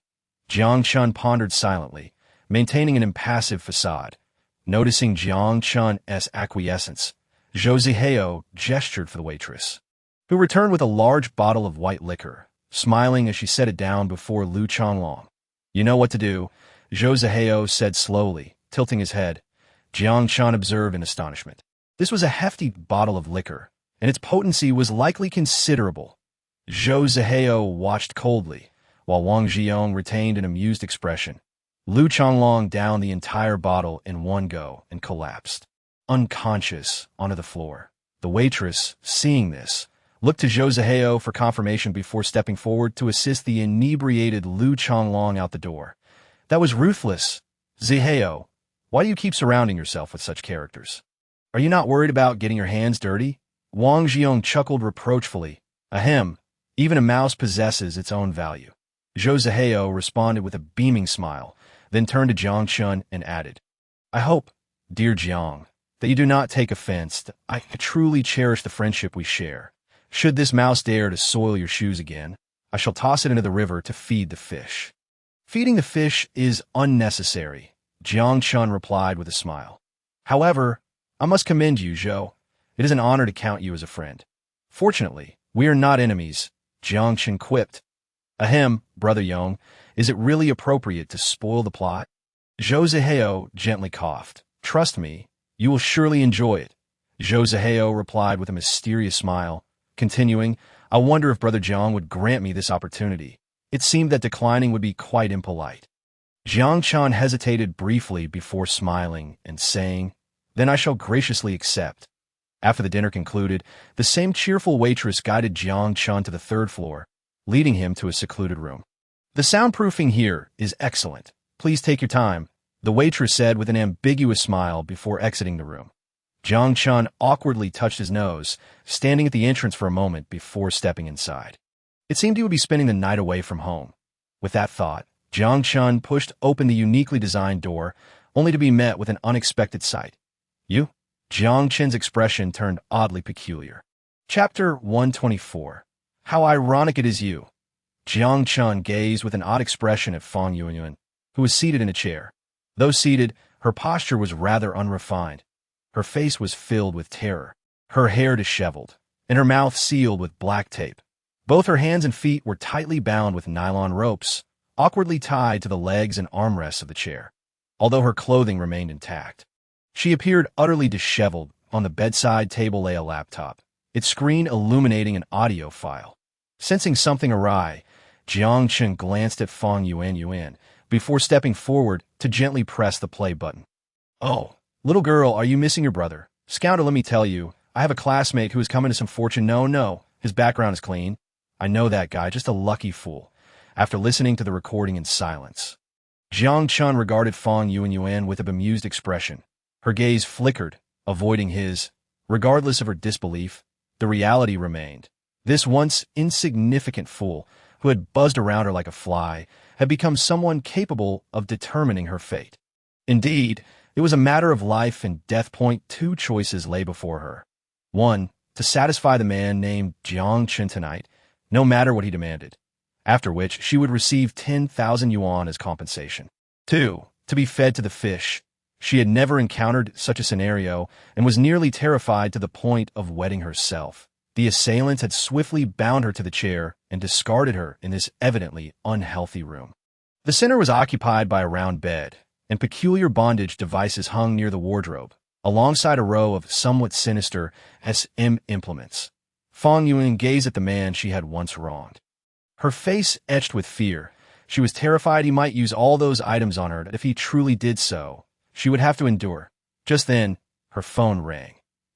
Jiang Chen pondered silently, maintaining an impassive facade. Noticing Jiang Chen's acquiescence, Zhou Zihao gestured for the waitress, who returned with a large bottle of white liquor, smiling as she set it down before Lu Changlong. You know what to do, Zhou Zihao said slowly, tilting his head. Jiang Chen observed in astonishment. This was a hefty bottle of liquor, and its potency was likely considerable. Zhou Zihao watched coldly, while Wang Jiang retained an amused expression. Lu Changlong downed the entire bottle in one go and collapsed, unconscious, onto the floor. The waitress, seeing this, looked to Zhou Zihao for confirmation before stepping forward to assist the inebriated Lu Changlong out the door. That was ruthless. Zihao, why do you keep surrounding yourself with such characters? Are you not worried about getting your hands dirty? Wang Jiang chuckled reproachfully. Ahem, even a mouse possesses its own value. Zhou Zihao responded with a beaming smile, then turned to Jiang Chen and added, I hope, dear Jiang, that you do not take offense. I truly cherish the friendship we share. Should this mouse dare to soil your shoes again, I shall toss it into the river to feed the fish. Feeding the fish is unnecessary, Jiang Chen replied with a smile. However, I must commend you, Zhou. It is an honor to count you as a friend. Fortunately, we are not enemies, Jiang Chen quipped. Ahem, Brother Yong, is it really appropriate to spoil the plot? Zhou Zihao gently coughed. Trust me, you will surely enjoy it. Zhou Zihao replied with a mysterious smile. Continuing, I wonder if Brother Jiang would grant me this opportunity. It seemed that declining would be quite impolite. Jiang Chen hesitated briefly before smiling and saying, Then I shall graciously accept. After the dinner concluded, the same cheerful waitress guided Jiang Chen to the third floor, leading him to a secluded room. The soundproofing here is excellent. Please take your time, the waitress said with an ambiguous smile before exiting the room. Jiang Chen awkwardly touched his nose, standing at the entrance for a moment before stepping inside. It seemed he would be spending the night away from home. With that thought, Jiang Chen pushed open the uniquely designed door, only to be met with an unexpected sight. You? Jiang Chen's expression turned oddly peculiar. Chapter 124. How ironic it is you. Jiang Chen gazed with an odd expression at Fang Yuanyuan, who was seated in a chair. Though seated, her posture was rather unrefined. Her face was filled with terror, her hair disheveled, and her mouth sealed with black tape. Both her hands and feet were tightly bound with nylon ropes, awkwardly tied to the legs and armrests of the chair, although her clothing remained intact. She appeared utterly disheveled. On the bedside table lay a laptop, its screen illuminating an audio file. Sensing something awry, Jiang Chen glanced at Fang Yuanyuan before stepping forward to gently press the play button. Oh, little girl, are you missing your brother? Scoundrel, let me tell you, I have a classmate who is coming to some fortune. No, his background is clean. I know that guy, just a lucky fool. After listening to the recording in silence, Jiang Chen regarded Fang Yuanyuan with a bemused expression. Her gaze flickered, avoiding his. Regardless of her disbelief, the reality remained. This once insignificant fool, who had buzzed around her like a fly, had become someone capable of determining her fate. Indeed, it was a matter of life and death. Two choices lay before her. One, to satisfy the man named Jiang Chen tonight, no matter what he demanded, after which she would receive 10,000 yuan as compensation. Two, to be fed to the fish. She had never encountered such a scenario and was nearly terrified to the point of wetting herself. The assailants had swiftly bound her to the chair and discarded her in this evidently unhealthy room. The center was occupied by a round bed, and peculiar bondage devices hung near the wardrobe, alongside a row of somewhat sinister SM implements. Fang Yuan gazed at the man she had once wronged. Her face etched with fear. She was terrified he might use all those items on her, that if he truly did so, she would have to endure. Just then, her phone rang.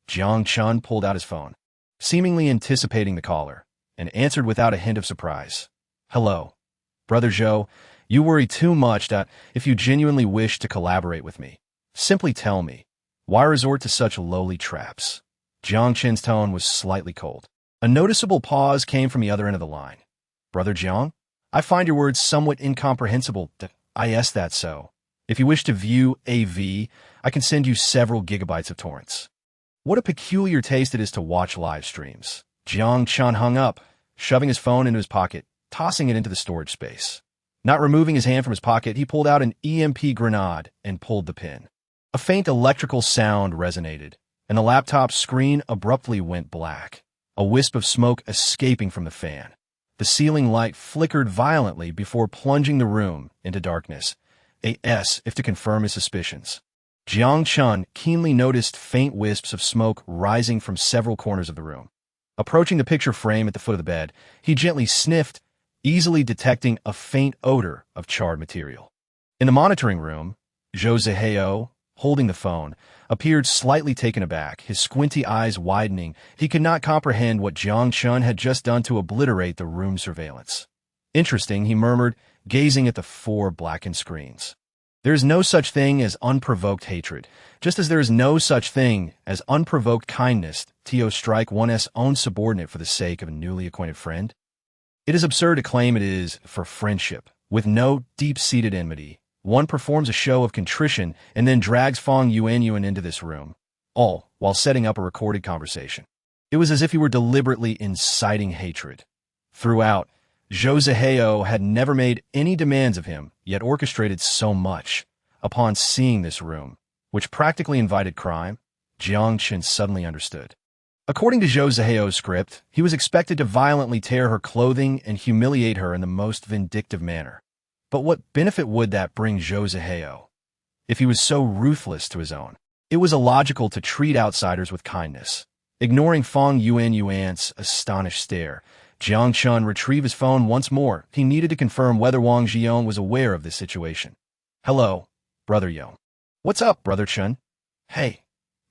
Jiang Chen pulled out his phone, seemingly anticipating the caller, and answered without a hint of surprise. Hello. Brother Zhou, you worry too much that if you genuinely wish to collaborate with me, simply tell me. Why resort to such lowly traps? Jiang Chen's tone was slightly cold. A noticeable pause came from the other end of the line. Brother Jiang, I find your words somewhat incomprehensible. Yes, that's so. If you wish to view AV, I can send you several gigabytes of torrents. What a peculiar taste it is to watch live streams. Jiang Chen hung up, shoving his phone into his pocket, tossing it into the storage space. Not removing his hand from his pocket, he pulled out an EMP grenade and pulled the pin. A faint electrical sound resonated, and the laptop's screen abruptly went black, a wisp of smoke escaping from the fan. The ceiling light flickered violently before plunging the room into darkness. If to confirm his suspicions. Jiang Chen keenly noticed faint wisps of smoke rising from several corners of the room. Approaching the picture frame at the foot of the bed, he gently sniffed, easily detecting a faint odor of charred material. In the monitoring room, Zhou Zihao, holding the phone, appeared slightly taken aback, his squinty eyes widening. He could not comprehend what Jiang Chen had just done to obliterate the room surveillance. Interesting, he murmured, gazing at the 4 blackened screens. There is no such thing as unprovoked hatred, just as there is no such thing as unprovoked kindness to strike one's own subordinate for the sake of a newly acquainted friend. It is absurd to claim it is for friendship. With no deep-seated enmity, one performs a show of contrition and then drags Fang Yuanyuan into this room, all while setting up a recorded conversation. It was as if he were deliberately inciting hatred. Throughout, Zhou Zihao had never made any demands of him, yet orchestrated so much. Upon seeing this room, which practically invited crime, Jiang Chen suddenly understood. According to Zhou Zihao's script, he was expected to violently tear her clothing and humiliate her in the most vindictive manner. But what benefit would that bring Zhou Zihao? If he was so ruthless to his own, it was illogical to treat outsiders with kindness. Ignoring Fang Yuanyuan's astonished stare, Jiang Chen retrieved his phone once more. He needed to confirm whether Wang Zhiyong was aware of this situation. Hello, Brother Yong. What's up, Brother Chen? Hey,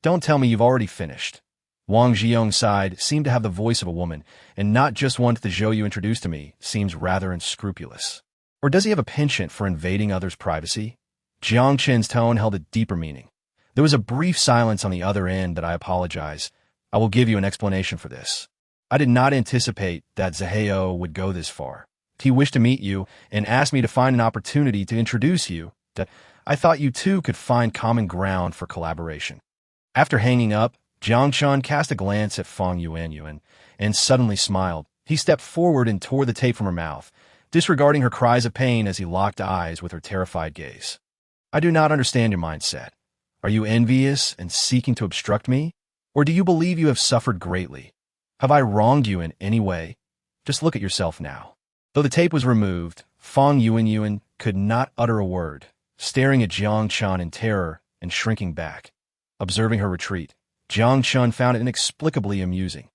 don't tell me you've already finished. Wang Zhiyong sighed, seemed to have the voice of a woman, and not just one that the Zhou you introduced to me seems rather unscrupulous. Or does he have a penchant for invading others' privacy? Jiang Chen's tone held a deeper meaning. There was a brief silence on the other end. That I apologize. I will give you an explanation for this. I did not anticipate that Zaheo would go this far. He wished to meet you and asked me to find an opportunity to introduce you. That I thought you two could find common ground for collaboration. After hanging up, Jiang Chen cast a glance at Fang Yuanyuan and suddenly smiled. He stepped forward and tore the tape from her mouth, disregarding her cries of pain as he locked eyes with her terrified gaze. I do not understand your mindset. Are you envious and seeking to obstruct me? Or do you believe you have suffered greatly? Have I wronged you in any way? Just look at yourself now. Though the tape was removed, Fang Yuanyuan could not utter a word, staring at Jiang Chen in terror and shrinking back. Observing her retreat, Jiang Chen found it inexplicably amusing.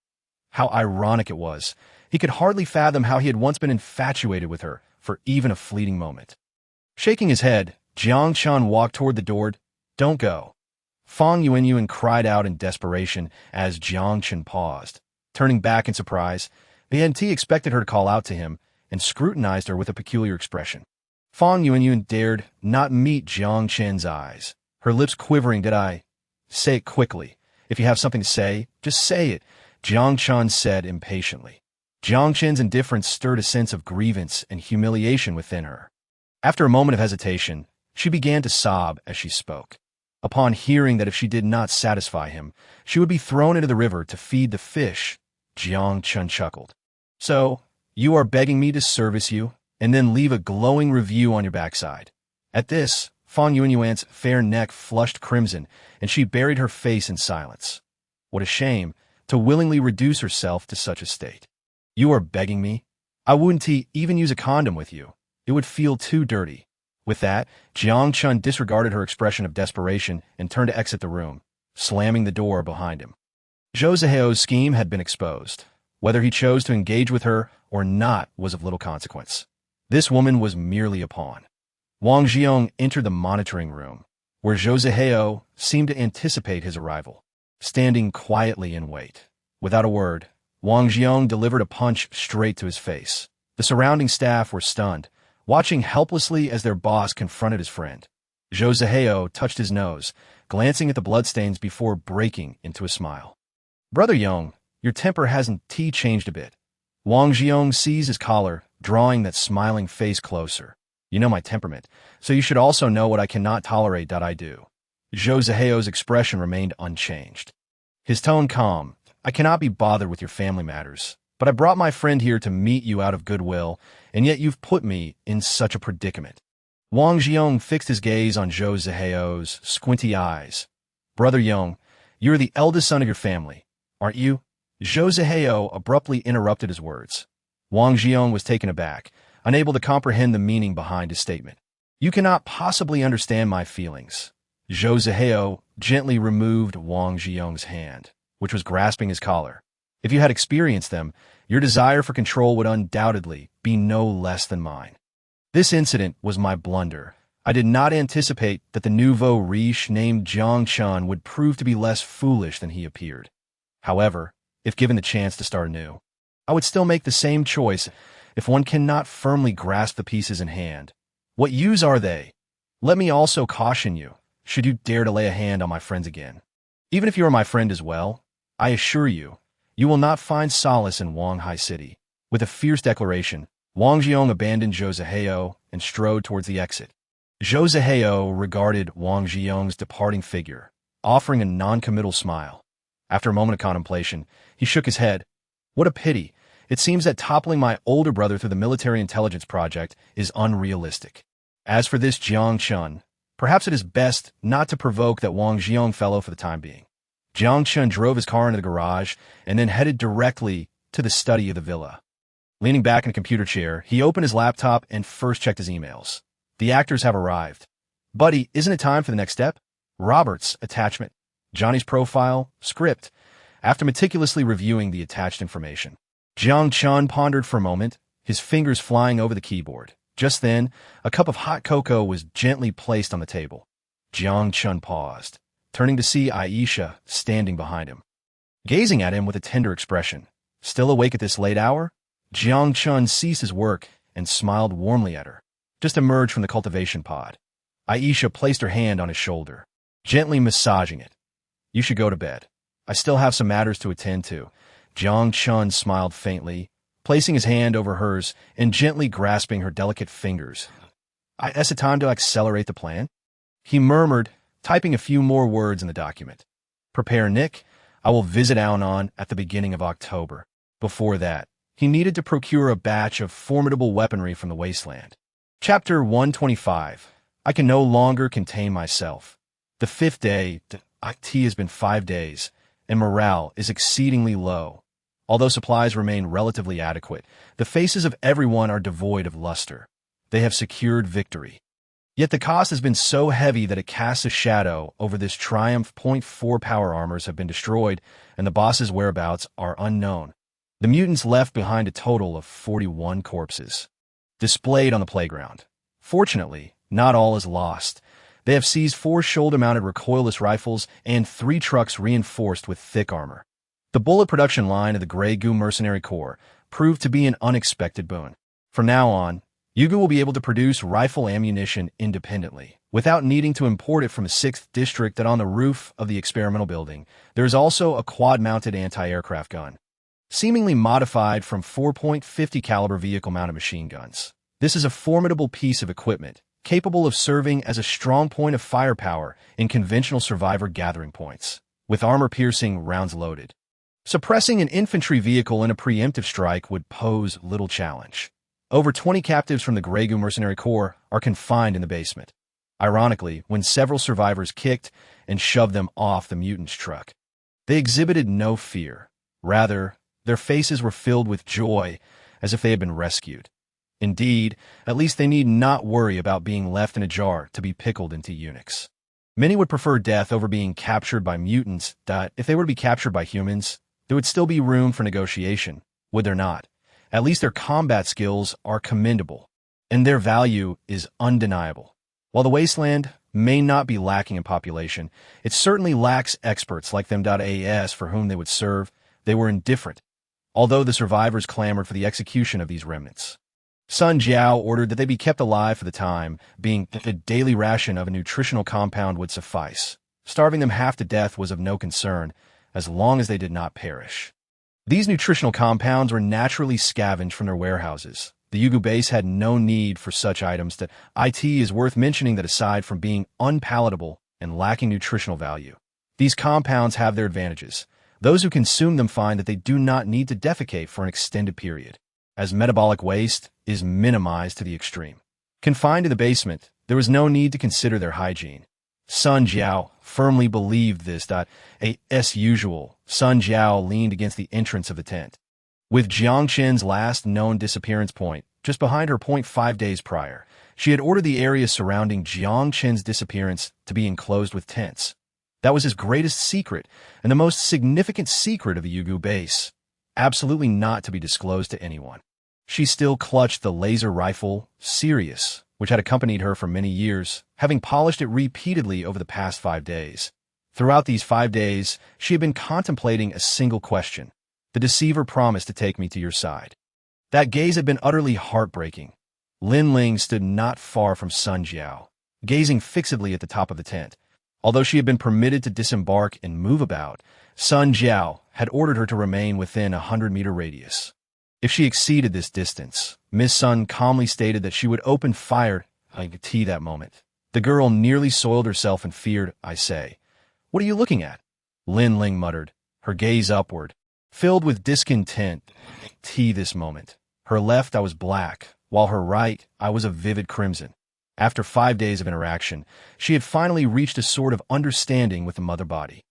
How ironic it was. He could hardly fathom how he had once been infatuated with her for even a fleeting moment. Shaking his head, Jiang Chen walked toward the door. Don't go. Fang Yuanyuan cried out in desperation as Jiang Chen paused. Turning back in surprise, the NT expected her to call out to him and scrutinized her with a peculiar expression. Fang Yuanyuan dared not meet Jiang Chen's eyes, her lips quivering. Did I? Say it quickly. If you have something to say, just say it, Jiang Chen said impatiently. Jiang Chen's indifference stirred a sense of grievance and humiliation within her. After a moment of hesitation, she began to sob as she spoke. Upon hearing that if she did not satisfy him, she would be thrown into the river to feed the fish, Jiang Chen chuckled. So, you are begging me to service you, and then leave a glowing review on your backside. At this, Fang Yuanyuan's fair neck flushed crimson, and she buried her face in silence. What a shame to willingly reduce herself to such a state. You are begging me? I wouldn't even use a condom with you. It would feel too dirty. With that, Jiang Chen disregarded her expression of desperation and turned to exit the room, slamming the door behind him. Zhou Ziheo's scheme had been exposed. Whether he chose to engage with her or not was of little consequence. This woman was merely a pawn. Wang Xiong entered the monitoring room, where Zhou Ziheo seemed to anticipate his arrival, standing quietly in wait. Without a word, Wang Xiong delivered a punch straight to his face. The surrounding staff were stunned, watching helplessly as their boss confronted his friend. Zhou Ziheo touched his nose, glancing at the bloodstains before breaking into a smile. Brother Yong, your temper hasn't changed a bit. Wang Xiong seized his collar, drawing that smiling face closer. You know my temperament, so you should also know what I cannot tolerate. I do. Zhou Ziheo's expression remained unchanged. His tone calm. I cannot be bothered with your family matters, but I brought my friend here to meet you out of goodwill, and yet you've put me in such a predicament. Wang Xiong fixed his gaze on Zhou Ziheo's squinty eyes. Brother Yong, you're the eldest son of your family, aren't you? Zhou Ziheo abruptly interrupted his words. Wang Xiong was taken aback, unable to comprehend the meaning behind his statement. You cannot possibly understand my feelings. Zhou Ziheo gently removed Wang Xiong's hand, which was grasping his collar. If you had experienced them, your desire for control would undoubtedly be no less than mine. This incident was my blunder. I did not anticipate that the nouveau riche named Jiang Chen would prove to be less foolish than he appeared. However, if given the chance to start anew, I would still make the same choice if one cannot firmly grasp the pieces in hand. What use are they? Let me also caution you, should you dare to lay a hand on my friends again. Even if you are my friend as well, I assure you, you will not find solace in Wanghai City. With a fierce declaration, Wang Xiong abandoned Zhou Ziheo and strode towards the exit. Zhou Ziheo regarded Wang Xiong's departing figure, offering a non-committal smile. After a moment of contemplation, he shook his head. What a pity. It seems that toppling my older brother through the military intelligence project is unrealistic. As for this Jiang Chen, perhaps it is best not to provoke that Wang Xiong fellow for the time being. Jiang Chen drove his car into the garage and then headed directly to the study of the villa. Leaning back in a computer chair, he opened his laptop and first checked his emails. The actors have arrived. Buddy, isn't it time for the next step? Robert's attachment, Johnny's profile, script. After meticulously reviewing the attached information, Jiang Chen pondered for a moment, his fingers flying over the keyboard. Just then, a cup of hot cocoa was gently placed on the table. Jiang Chen paused, turning to see Aisha standing behind him, gazing at him with a tender expression. Still awake at this late hour? Jiang Chen ceased his work and smiled warmly at her. just emerged from the cultivation pod. Aisha placed her hand on his shoulder, gently massaging it. You should go to bed. I still have some matters to attend to. Jiang Chen smiled faintly, placing his hand over hers and gently grasping her delicate fingers. Is it time to accelerate the plan? He murmured, typing a few more words in the document. Prepare Nick. I will visit Al-Anon at the beginning of October. Before that, he needed to procure a batch of formidable weaponry from the wasteland. Chapter 125. I can no longer contain myself. The fifth day, IT has been 5 days, and morale is exceedingly low. Although supplies remain relatively adequate, the faces of everyone are devoid of luster. They have secured victory. Yet the cost has been so heavy that it casts a shadow over this triumph. 4 power armors have been destroyed, and the boss's whereabouts are unknown. The mutants left behind a total of 41 corpses, displayed on the playground. Fortunately, not all is lost. They have seized 4 shoulder-mounted recoilless rifles and 3 trucks reinforced with thick armor. The bullet production line of the Grey Goo Mercenary Corps proved to be an unexpected boon. From now on, Yugu will be able to produce rifle ammunition independently, without needing to import it from the 6th district. That on the roof of the experimental building, there is also a quad-mounted anti-aircraft gun, seemingly modified from 4.50 caliber vehicle-mounted machine guns. This is a formidable piece of equipment, capable of serving as a strong point of firepower in conventional survivor gathering points, with armor-piercing rounds loaded. Suppressing an infantry vehicle in a preemptive strike would pose little challenge. Over 20 captives from the Grey Goo Mercenary Corps are confined in the basement. Ironically, when several survivors kicked and shoved them off the mutants' truck, they exhibited no fear. Rather, their faces were filled with joy, as if they had been rescued. Indeed, at least they need not worry about being left in a jar to be pickled into eunuchs. Many would prefer death over being captured by mutants. If they were to be captured by humans, there would still be room for negotiation, would there not? At least their combat skills are commendable, and their value is undeniable. While the wasteland may not be lacking in population, it certainly lacks experts like them. As for whom they would serve, they were indifferent, although the survivors clamored for the execution of these remnants. Sun Jiao ordered that they be kept alive for the time being. The daily ration of a nutritional compound would suffice. Starving them half to death was of no concern, as long as they did not perish. These nutritional compounds were naturally scavenged from their warehouses. The Yugu base had no need for such items. That it is worth mentioning that aside from being unpalatable and lacking nutritional value, these compounds have their advantages. Those who consume them find that they do not need to defecate for an extended period, as metabolic waste is minimized to the extreme. Confined in the basement, there was no need to consider their hygiene. Sun Jiao firmly believed this. As usual, Sun Jiao leaned against the entrance of the tent. With Jiang Chen's last known disappearance point just behind her 5 days prior, she had ordered the area surrounding Jiang Chen's disappearance to be enclosed with tents. That was his greatest secret and the most significant secret of the Yugu base, absolutely not to be disclosed to anyone. She still clutched the laser rifle, Sirius, which had accompanied her for many years, having polished it repeatedly over the past 5 days. Throughout these 5 days, she had been contemplating a single question. The deceiver promised to take me to your side. That gaze had been utterly heartbreaking. Lin Ling stood not far from Sun Jiao, gazing fixedly at the top of the tent. Although she had been permitted to disembark and move about, Sun Jiao had ordered her to remain within a 100-meter radius. If she exceeded this distance, Miss Sun calmly stated that she would open fire. I could see that moment. The girl nearly soiled herself in fear. I say, what are you looking at? Lin Ling muttered, her gaze upward, filled with discontent. This moment. Her left I was black, while her right I was a vivid crimson. After 5 days of interaction, she had finally reached a sort of understanding with the mother body.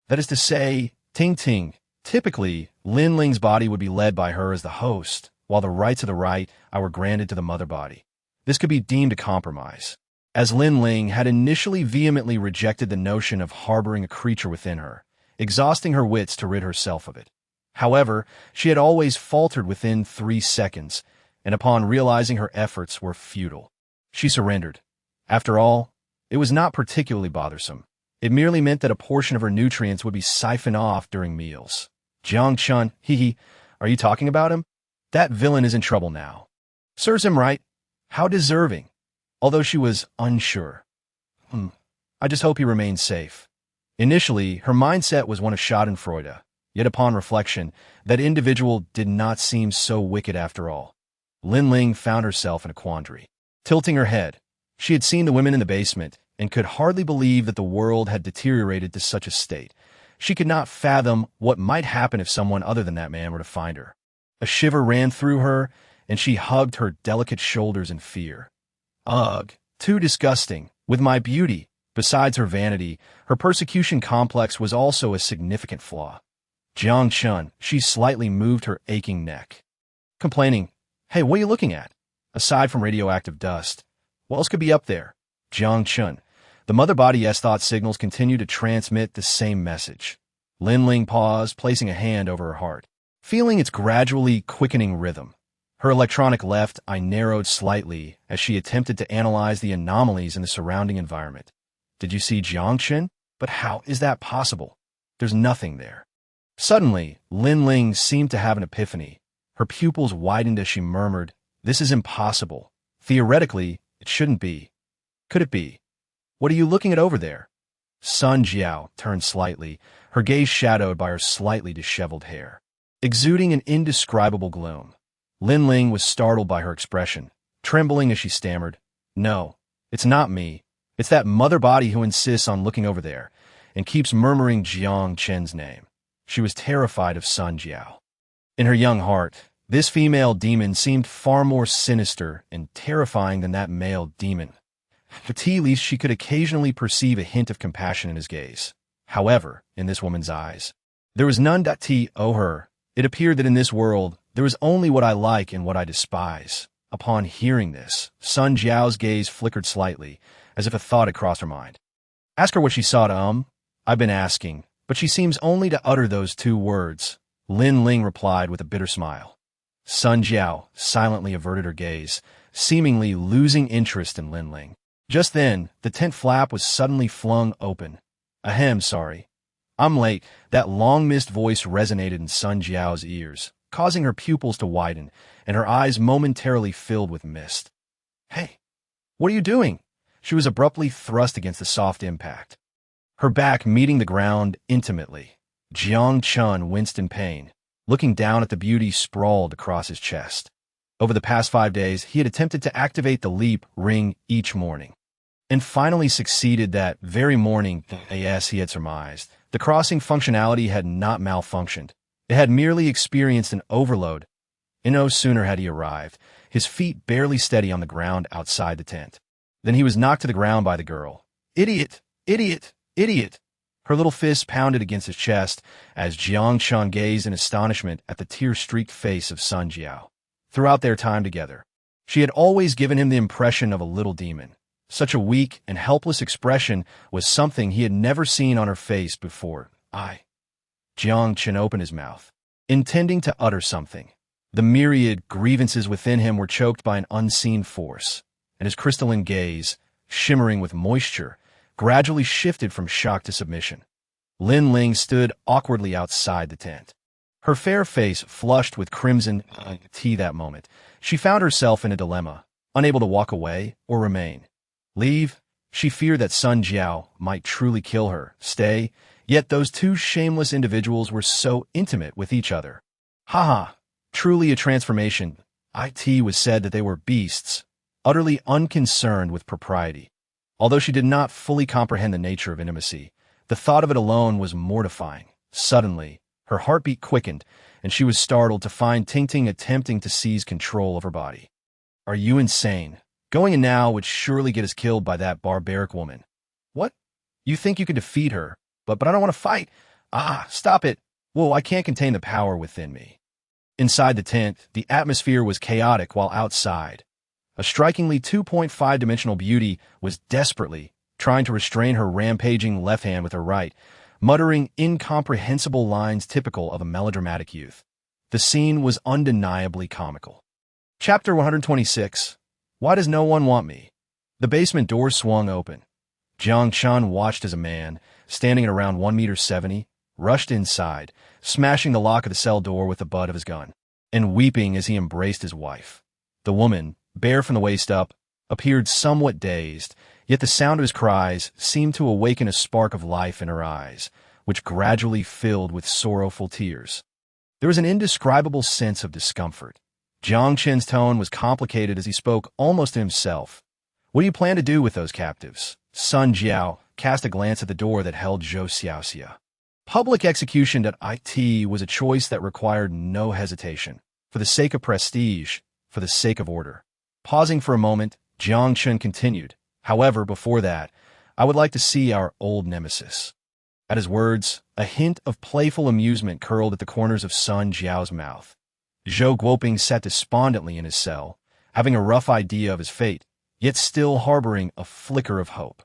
That is to say, Ting Ting. Typically, Lin Ling's body would be led by her as the host, while the rights of the right I were granted to the mother body. This could be deemed a compromise, as Lin Ling had initially vehemently rejected the notion of harboring a creature within her, exhausting her wits to rid herself of it. However, she had always faltered within 3 seconds, and upon realizing her efforts were futile, she surrendered. After all, it was not particularly bothersome. It merely meant that a portion of her nutrients would be siphoned off during meals. Jiang Chen, are you talking about him? That villain is in trouble now. Serves him right. How deserving. although she was unsure. I just hope he remains safe. Initially, her mindset was one of schadenfreude, yet upon reflection, that individual did not seem so wicked after all. Lin Ling found herself in a quandary. Tilting her head, she had seen the women in the basement and could hardly believe that the world had deteriorated to such a state. She could not fathom what might happen if someone other than that man were to find her. A shiver ran through her, and she hugged her delicate shoulders in fear. Ugh, too disgusting. With my beauty, besides her vanity, her persecution complex was also a significant flaw. Jiang Chen, she slightly moved her aching neck. Complaining, "Hey, what are you looking at? Aside from radioactive dust, what else could be up there?" Jiang Chen. The mother body's thought signals continue to transmit the same message. Lin Ling paused, placing a hand over her heart. Feeling its gradually quickening rhythm, her electronic left eye narrowed slightly as she attempted to analyze the anomalies in the surrounding environment. Did you see Jiang Chen? But how is that possible? There's nothing there. Suddenly, Lin Ling seemed to have an epiphany. Her pupils widened as she murmured, "This is impossible. Theoretically, it shouldn't be. Could it be? What are you looking at over there?" Sun Jiao turned slightly, her gaze shadowed by her slightly disheveled hair. Exuding an indescribable gloom, Lin Ling was startled by her expression, trembling as she stammered, "No, it's not me. It's that mother body who insists on looking over there and keeps murmuring Jiang Chen's name." She was terrified of Sun Jiao. In her young heart, this female demon seemed far more sinister and terrifying than that male demon. At least she could occasionally perceive a hint of compassion in his gaze. However, in this woman's eyes, there was none her. It appeared that in this world, there was only what I like and what I despise. Upon hearing this, Sun Jiao's gaze flickered slightly, as if a thought had crossed her mind. "Ask her what she saw to I've been asking, but she seems only to utter those two words," Lin Ling replied with a bitter smile. Sun Jiao silently averted her gaze, seemingly losing interest in Lin Ling. Just then, the tent flap was suddenly flung open. "Ahem, sorry. I'm late." That long-missed voice resonated in Sun Jiao's ears, causing her pupils to widen and her eyes momentarily filled with mist. "Hey, what are you doing?" She was abruptly thrust against the soft impact, her back meeting the ground intimately. Jiang Chen winced in pain, looking down at the beauty sprawled across his chest. Over the past 5 days, he had attempted to activate the leap ring each morning, and finally succeeded that very morning. As he had surmised, the crossing functionality had not malfunctioned. It had merely experienced an overload, and no sooner had he arrived, his feet barely steady on the ground outside the tent, than he was knocked to the ground by the girl. "Idiot! Idiot! Idiot!" Her little fist pounded against his chest as Jiang Chen gazed in astonishment at the tear-streaked face of Sun Jiao. Throughout their time together, she had always given him the impression of a little demon. Such a weak and helpless expression was something he had never seen on her face before. Jiang Chen opened his mouth, intending to utter something. The myriad grievances within him were choked by an unseen force, and his crystalline gaze, shimmering with moisture, gradually shifted from shock to submission. Lin Ling stood awkwardly outside the tent, her fair face flushed with crimson tea. That moment, she found herself in a dilemma, unable to walk away or remain. Leave? She feared that Sun Jiao might truly kill her. Stay? Yet those two shameless individuals were so intimate with each other. Truly a transformation. It was said that they were beasts, utterly unconcerned with propriety. Although she did not fully comprehend the nature of intimacy, the thought of it alone was mortifying. Suddenly, her heartbeat quickened, and she was startled to find Ting attempting to seize control of her body. "Are you insane? Going in now would surely get us killed by that barbaric woman." "What? You think you can defeat her, but I don't want to fight." Stop it. Whoa, I can't contain the power within me." Inside the tent, the atmosphere was chaotic, while outside, a strikingly 2.5-dimensional beauty was desperately trying to restrain her rampaging left hand with her right, muttering incomprehensible lines typical of a melodramatic youth. The scene was undeniably comical. Chapter 126. Why does no one want me? The basement door swung open. Jiang Chen watched as a man, standing at around 1.70 meters, rushed inside, smashing the lock of the cell door with the butt of his gun, and weeping as he embraced his wife. The woman, bare from the waist up, appeared somewhat dazed, yet the sound of his cries seemed to awaken a spark of life in her eyes, which gradually filled with sorrowful tears. There was an indescribable sense of discomfort. Jiang Chen's tone was complicated as he spoke almost to himself. What do you plan to do with those captives? Sun Jiao cast a glance at the door that held Zhou Xiaoxia. Public execution.It was a choice that required no hesitation. For the sake of prestige, for the sake of order. Pausing for a moment, Jiang Chen continued. However, before that, I would like to see our old nemesis. At his words, a hint of playful amusement curled at the corners of Sun Jiao's mouth. Zhou Guoping sat despondently in his cell, having a rough idea of his fate, yet still harboring a flicker of hope.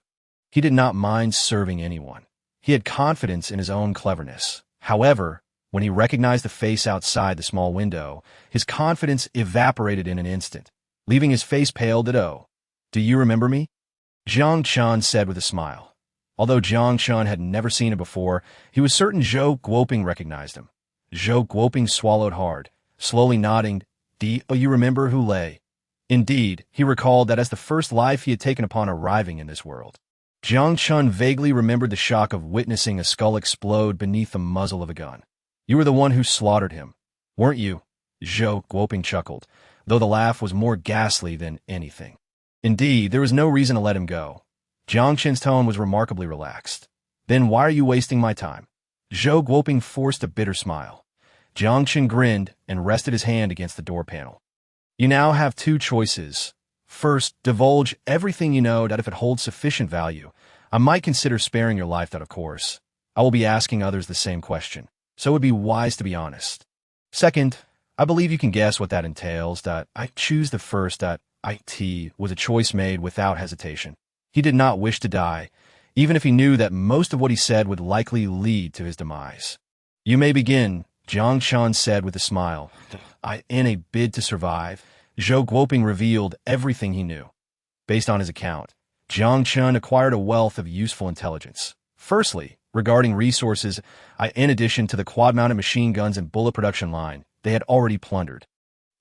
He did not mind serving anyone. He had confidence in his own cleverness. However, when he recognized the face outside the small window, his confidence evaporated in an instant, leaving his face pale. Do you remember me? Jiang Chen said with a smile. Although Jiang Chen had never seen him before, he was certain Zhou Guoping recognized him. Zhou Guoping swallowed hard, slowly nodding. Do you remember who lay? Indeed, he recalled that as the first life he had taken upon arriving in this world. Jiang Chen vaguely remembered the shock of witnessing a skull explode beneath the muzzle of a gun. You were the one who slaughtered him, weren't you? Zhou Guoping chuckled, though the laugh was more ghastly than anything. Indeed, there was no reason to let him go. Jiang Chen's tone was remarkably relaxed. Then why are you wasting my time? Zhou Guoping forced a bitter smile. Jiang Chen grinned and rested his hand against the door panel. You now have two choices. First, divulge everything you know that if it holds sufficient value, I might consider sparing your life. That, of course, I will be asking others the same question, so it would be wise to be honest. Second, I believe you can guess what that entails. I choose the first. It was a choice made without hesitation. He did not wish to die, even if he knew that most of what he said would likely lead to his demise. You may begin, Jiang Chen said with a smile. In a bid to survive, Zhou Guoping revealed everything he knew. Based on his account, Jiang Chen acquired a wealth of useful intelligence. Firstly, regarding resources, in addition to the quad-mounted machine guns and bullet production line, they had already plundered.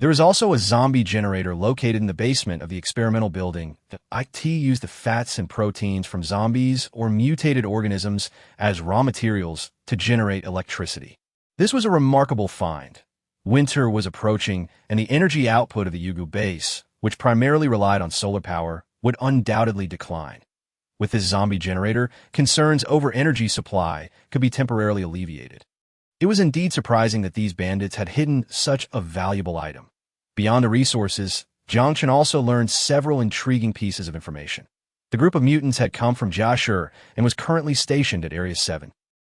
There is also a zombie generator located in the basement of the experimental building. It used the fats and proteins from zombies or mutated organisms as raw materials to generate electricity. This was a remarkable find. Winter was approaching, and the energy output of the Yugu base, which primarily relied on solar power, would undoubtedly decline. With this zombie generator, concerns over energy supply could be temporarily alleviated. It was indeed surprising that these bandits had hidden such a valuable item. Beyond the resources, Jiang Chen also learned several intriguing pieces of information. The group of mutants had come from Jiashi and was currently stationed at Area 7.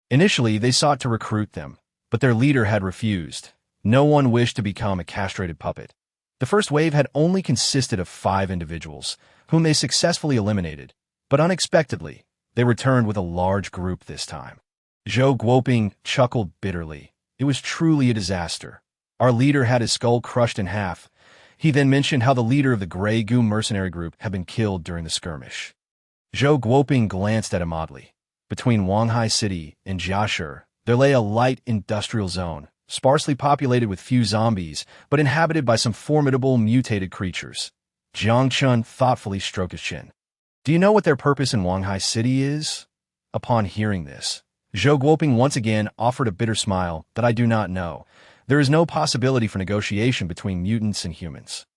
Initially, they sought to recruit them, but their leader had refused. No one wished to become a castrated puppet. The first wave had only consisted of 5 individuals, whom they successfully eliminated, but unexpectedly, they returned with a large group this time. Zhou Guoping chuckled bitterly. It was truly a disaster. Our leader had his skull crushed in half. He then mentioned how the leader of the Grey Goo mercenary group had been killed during the skirmish. Zhou Guoping glanced at him oddly. Between Wanghai City and Jiashi, there lay a light industrial zone, sparsely populated with few zombies, but inhabited by some formidable mutated creatures. Jiang Chen thoughtfully stroked his chin. Do you know what their purpose in Wanghai City is? Upon hearing this, Zhou Guoping once again offered a bitter smile. That I do not know. There is no possibility for negotiation between mutants and humans.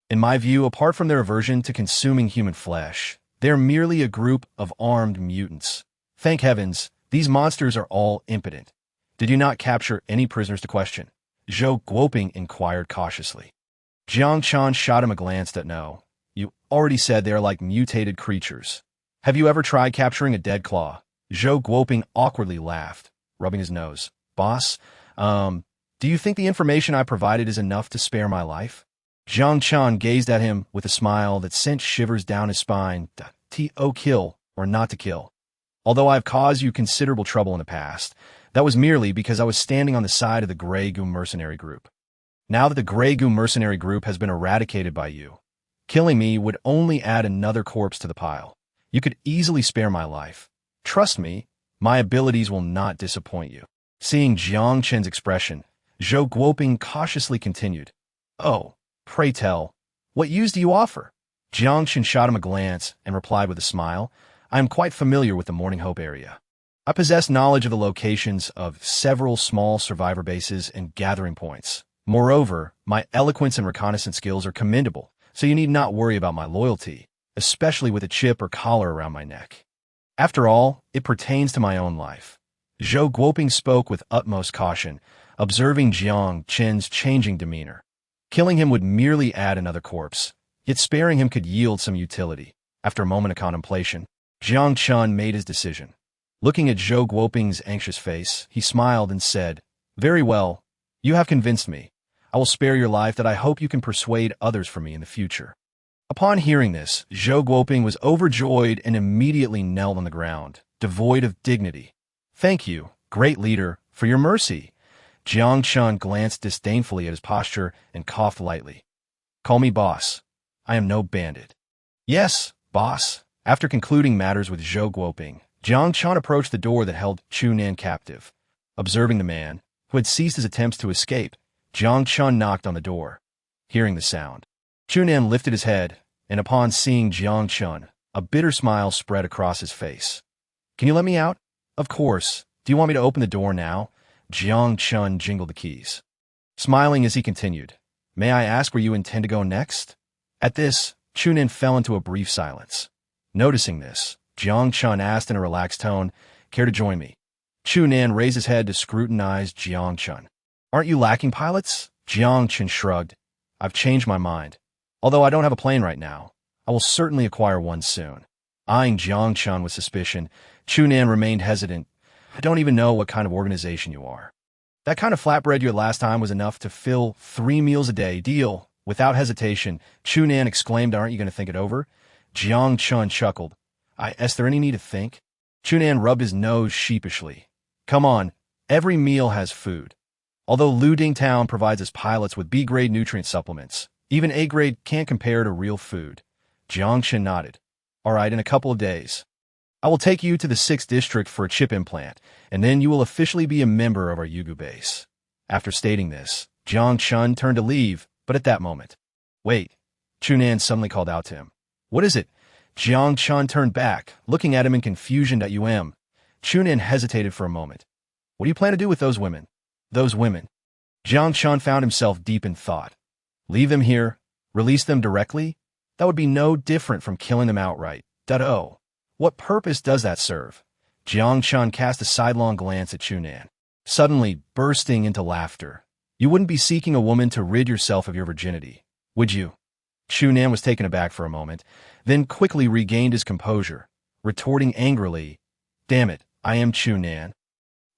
In my view, apart from their aversion to consuming human flesh, they are merely a group of armed mutants. Thank heavens, these monsters are all impotent. Did you not capture any prisoners to question? Zhou Guoping inquired cautiously. Jiang Chen shot him a glance that no. You already said they are like mutated creatures. Have you ever tried capturing a dead claw? Zhou Guoping awkwardly laughed, rubbing his nose. Boss, do you think the information I provided is enough to spare my life? Jiang Chen gazed at him with a smile that sent shivers down his spine. To kill or not to kill. Although I've caused you considerable trouble in the past, that was merely because I was standing on the side of the Grey Goo mercenary group. Now that the Grey Goo mercenary group has been eradicated by you, killing me would only add another corpse to the pile. You could easily spare my life. Trust me, my abilities will not disappoint you. Seeing Jiang Chen's expression, Zhou Guoping cautiously continued. Oh, pray tell, what use do you offer? Jiang Chen shot him a glance and replied with a smile, I am quite familiar with the Morning Hope area. I possess knowledge of the locations of several small survivor bases and gathering points. Moreover, my eloquence and reconnaissance skills are commendable, so you need not worry about my loyalty, especially with a chip or collar around my neck. After all, it pertains to my own life. Zhou Guoping spoke with utmost caution, observing Jiang Chen's changing demeanor. Killing him would merely add another corpse, yet sparing him could yield some utility. After a moment of contemplation, Jiang Chen made his decision. Looking at Zhou Guoping's anxious face, he smiled and said, Very well, you have convinced me. I will spare your life that I hope you can persuade others for me in the future. Upon hearing this, Zhou Guoping was overjoyed and immediately knelt on the ground, devoid of dignity. Thank you, great leader, for your mercy. Jiang Chen glanced disdainfully at his posture and coughed lightly. Call me boss. I am no bandit. Yes, boss. After concluding matters with Zhou Guoping, Jiang Chen approached the door that held Chu Nan captive. Observing the man, who had ceased his attempts to escape, Jiang Chen knocked on the door. Hearing the sound, Chu Nan lifted his head, and upon seeing Jiang Chen, a bitter smile spread across his face. Can you let me out? Of course. Do you want me to open the door now? Jiang Chen jingled the keys. Smiling as he continued, May I ask where you intend to go next? At this, Chu Nan fell into a brief silence. Noticing this, Jiang Chen asked in a relaxed tone, Care to join me? Chu Nan raised his head to scrutinize Jiang Chen. Aren't you lacking pilots? Jiang Chen shrugged. I've changed my mind. Although I don't have a plane right now, I will certainly acquire one soon. Eyeing Jiang Chen with suspicion, Chu Nan remained hesitant. I don't even know what kind of organization you are. That kind of flatbread you had last time was enough to fill 3 meals a day. Deal. Without hesitation, Chu Nan exclaimed, Aren't you going to think it over? Jiang Chen chuckled. Is there any need to think? Chu Nan rubbed his nose sheepishly. Come on, every meal has food. Although Luding Town provides its pilots with B-grade nutrient supplements, even A-grade can't compare to real food. Jiang Chen nodded. All right, in a couple of days. I will take you to the 6th district for a chip implant, and then you will officially be a member of our Yugu base. After stating this, Jiang Chen turned to leave, but at that moment, Wait, Chu Nan suddenly called out to him. What is it? Jiang Chen turned back, looking at him in confusion. Chu Nan hesitated for a moment. What do you plan to do with those women? Those women. Jiang Chen found himself deep in thought. Leave them here? Release them directly? That would be no different from killing them outright. Oh. What purpose does that serve? Jiang Chen cast a sidelong glance at Chu Nan, suddenly bursting into laughter. You wouldn't be seeking a woman to rid yourself of your virginity, would you? Chu Nan was taken aback for a moment, then quickly regained his composure, retorting angrily, Damn it, I am Chu Nan.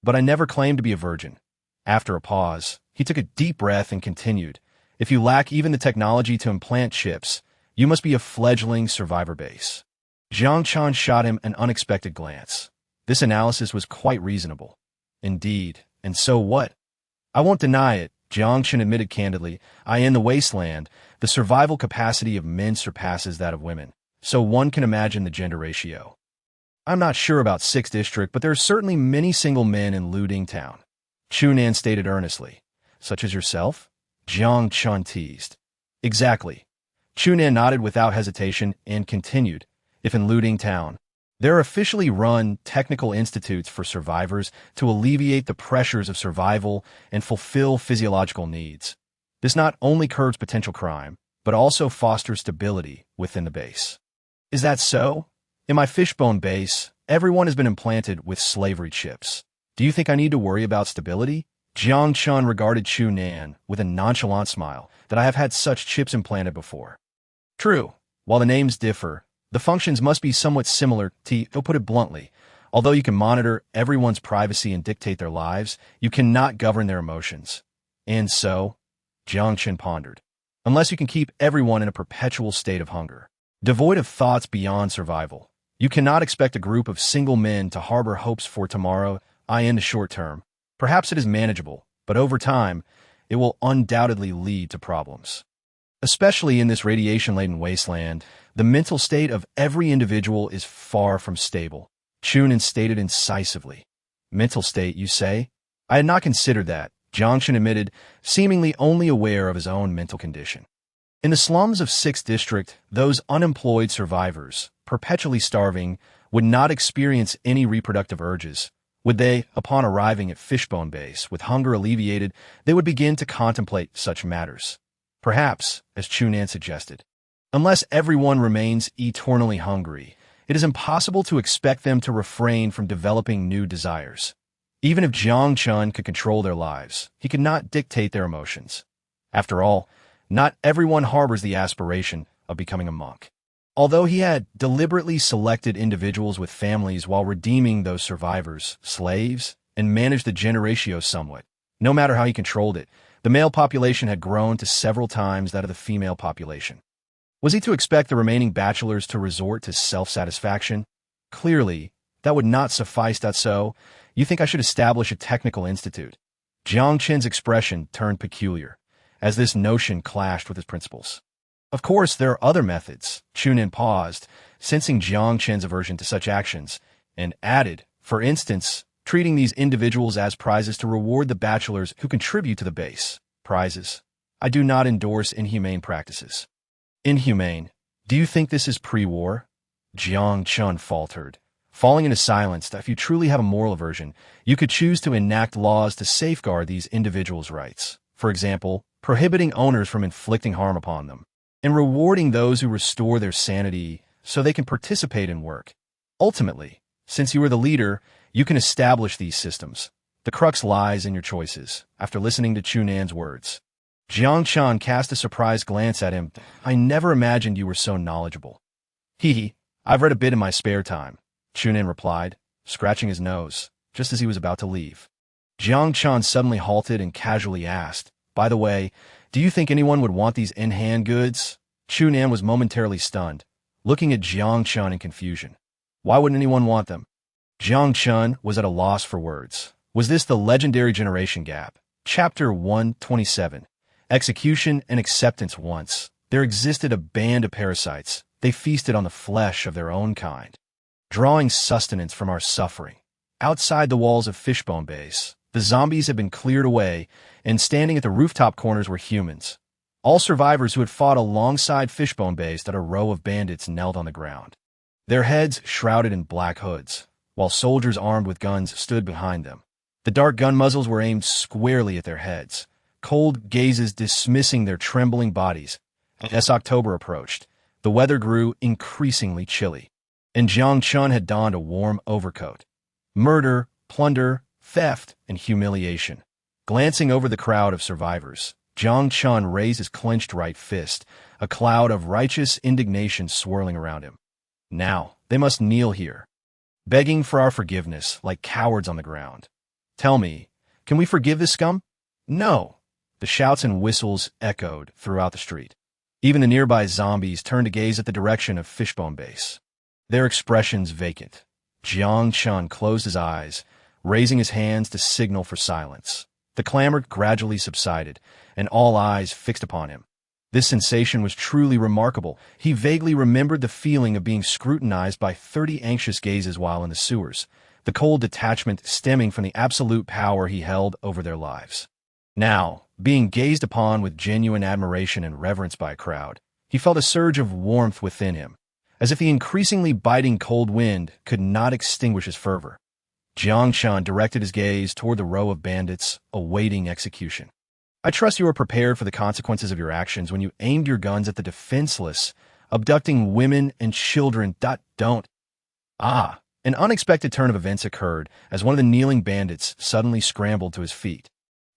But I never claimed to be a virgin. After a pause, he took a deep breath and continued, If you lack even the technology to implant chips, you must be a fledgling survivor base. Jiang Chen shot him an unexpected glance. This analysis was quite reasonable. Indeed, and so what? I won't deny it, Jiang Chen admitted candidly. In the wasteland, the survival capacity of men surpasses that of women, so one can imagine the gender ratio. I'm not sure about 6th district, but there are certainly many single men in Luding Town. Chu Nan stated earnestly. Such as yourself? Jiang Chen teased. Exactly. Chu Nan nodded without hesitation and continued. If in Luding Town, there are officially run technical institutes for survivors to alleviate the pressures of survival and fulfill physiological needs. This not only curbs potential crime, but also fosters stability within the base. Is that so? In my fishbone base, everyone has been implanted with slavery chips. Do you think I need to worry about stability? Jiang Chen regarded Chu Nan with a nonchalant smile. That I have had such chips implanted before. True, while the names differ, the functions must be somewhat similar. To put it bluntly, although you can monitor everyone's privacy and dictate their lives, you cannot govern their emotions. And so, Jiang Chen pondered, unless you can keep everyone in a perpetual state of hunger, devoid of thoughts beyond survival, you cannot expect a group of single men to harbor hopes for tomorrow. In the short term, perhaps it is manageable, but over time, it will undoubtedly lead to problems. Especially in this radiation-laden wasteland, the mental state of every individual is far from stable. Chu Nan stated incisively. Mental state, you say? I had not considered that, Jiang Chen admitted, seemingly only aware of his own mental condition. In the slums of 6th District, those unemployed survivors, perpetually starving, would not experience any reproductive urges. Would they, upon arriving at Fishbone Base, with hunger alleviated, they would begin to contemplate such matters. Perhaps, as Chunan suggested. Unless everyone remains eternally hungry, it is impossible to expect them to refrain from developing new desires. Even if Jiang Chen could control their lives, he could not dictate their emotions. After all, not everyone harbors the aspiration of becoming a monk. Although he had deliberately selected individuals with families while redeeming those survivors, slaves, and managed the generatio somewhat, no matter how he controlled it, the male population had grown to several times that of the female population. Was he to expect the remaining bachelors to resort to self-satisfaction? Clearly, that would not suffice. So, you think I should establish a technical institute? Jiang Chen's expression turned peculiar, as this notion clashed with his principles. Of course, there are other methods. Chunan paused, sensing Jiang Chen's aversion to such actions, and added, for instance, treating these individuals as prizes to reward the bachelors who contribute to the base. Prizes. I do not endorse inhumane practices. Inhumane? Do you think this is pre-war? Jiang Chen faltered, falling into silence. That if you truly have a moral aversion, you could choose to enact laws to safeguard these individuals' rights. For example, prohibiting owners from inflicting harm upon them, and rewarding those who restore their sanity so they can participate in work. Ultimately, since you are the leader, you can establish these systems. The crux lies in your choices. After listening to Chunan's words, Jiang Chen cast a surprised glance at him. I never imagined you were so knowledgeable. I've read a bit in my spare time, Chunan replied, scratching his nose, just as he was about to leave. Jiang Chen suddenly halted and casually asked, by the way, do you think anyone would want these in-hand goods? Chunan was momentarily stunned, looking at Jiang Chen in confusion. Why wouldn't anyone want them? Jiang Chen was at a loss for words. Was this the legendary generation gap? Chapter 127. Execution and acceptance. Once there existed a band of parasites. They feasted on the flesh of their own kind, drawing sustenance from our suffering. Outside the walls of Fishbone Base, the zombies had been cleared away, and standing at the rooftop corners were humans. All survivors who had fought alongside Fishbone Base. That a row of bandits knelt on the ground, their heads shrouded in black hoods, while soldiers armed with guns stood behind them. The dark gun muzzles were aimed squarely at their heads, cold gazes dismissing their trembling bodies. As October approached, the weather grew increasingly chilly, and Jiang Chen had donned a warm overcoat. Murder, plunder, theft, and humiliation. Glancing over the crowd of survivors, Jiang Chen raised his clenched right fist, a cloud of righteous indignation swirling around him. Now, they must kneel here, begging for our forgiveness like cowards on the ground. Tell me, can we forgive this scum? No. The shouts and whistles echoed throughout the street. Even the nearby zombies turned to gaze at the direction of Fishbone Base, their expressions vacant. Jiang Chen closed his eyes, raising his hands to signal for silence. The clamor gradually subsided, and all eyes fixed upon him. This sensation was truly remarkable. He vaguely remembered the feeling of being scrutinized by 30 anxious gazes while in the sewers, the cold detachment stemming from the absolute power he held over their lives. Now, being gazed upon with genuine admiration and reverence by a crowd, he felt a surge of warmth within him, as if the increasingly biting cold wind could not extinguish his fervor. Jiang Chen directed his gaze toward the row of bandits awaiting execution. I trust you are prepared for the consequences of your actions when you aimed your guns at the defenseless, abducting women and children. Don't. An unexpected turn of events occurred as one of the kneeling bandits suddenly scrambled to his feet.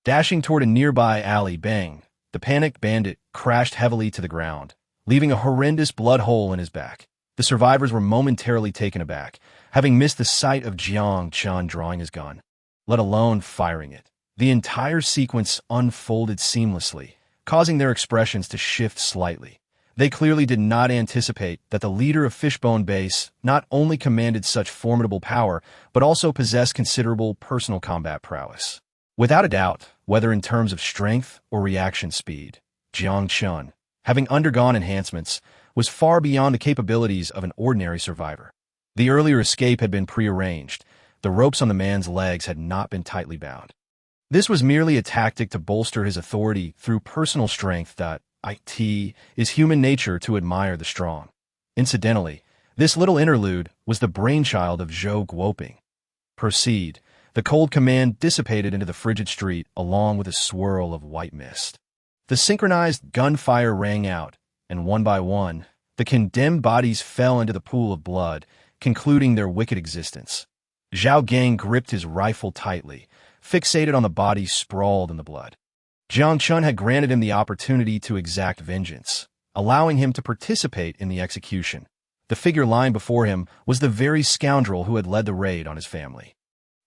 Dashing toward a nearby alley, bang, the panicked bandit crashed heavily to the ground, leaving a horrendous blood hole in his back. The survivors were momentarily taken aback, having missed the sight of Jiang Chen drawing his gun, let alone firing it. The entire sequence unfolded seamlessly, causing their expressions to shift slightly. They clearly did not anticipate that the leader of Fishbone Base not only commanded such formidable power, but also possessed considerable personal combat prowess. Without a doubt, whether in terms of strength or reaction speed, Jiang Chen, having undergone enhancements, was far beyond the capabilities of an ordinary survivor. The earlier escape had been prearranged. The ropes on the man's legs had not been tightly bound. This was merely a tactic to bolster his authority through personal strength. it is human nature to admire the strong. Incidentally, this little interlude was the brainchild of Zhou Guoping. Proceed. The cold command dissipated into the frigid street along with a swirl of white mist. The synchronized gunfire rang out, and one by one, the condemned bodies fell into the pool of blood, concluding their wicked existence. Zhao Gang gripped his rifle tightly, fixated on the bodies sprawled in the blood. Jiang Chen had granted him the opportunity to exact vengeance, allowing him to participate in the execution. The figure lying before him was the very scoundrel who had led the raid on his family,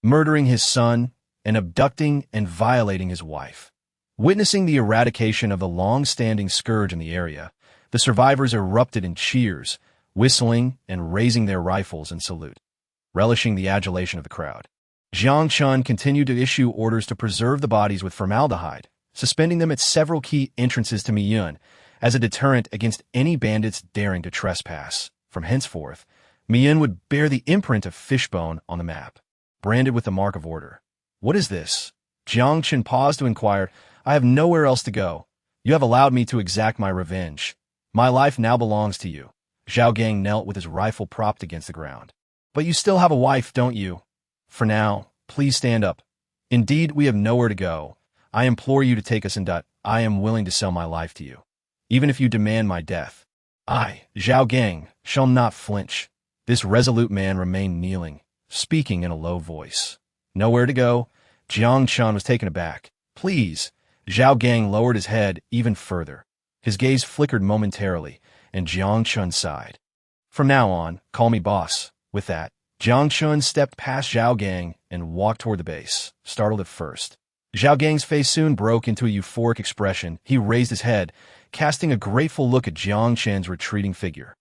murdering his son and abducting and violating his wife. Witnessing the eradication of the long-standing scourge in the area, the survivors erupted in cheers, whistling and raising their rifles in salute, relishing the adulation of the crowd. Jiang Chen continued to issue orders to preserve the bodies with formaldehyde, suspending them at several key entrances to Miyun as a deterrent against any bandits daring to trespass. From henceforth, Miyun would bear the imprint of Fishbone on the map, branded with the mark of order. "What is this?" Jiang Chen paused to inquire. "I have nowhere else to go. You have allowed me to exact my revenge. My life now belongs to you." Zhao Gang knelt with his rifle propped against the ground. "But you still have a wife, don't you? For now, please stand up. Indeed, we have nowhere to go. I implore you to take us in. I am willing to sell my life to you, even if you demand my death." "I, Zhao Gang, shall not flinch." This resolute man remained kneeling, speaking in a low voice. "Nowhere to go?" Jiang Chen was taken aback. "Please." Zhao Gang lowered his head even further. His gaze flickered momentarily, and Jiang Chen sighed. "From now on, call me boss." With that, Jiang Chen stepped past Zhao Gang and walked toward the base, startled at first. Zhao Gang's face soon broke into a euphoric expression. He raised his head, casting a grateful look at Jiang Chen's retreating figure.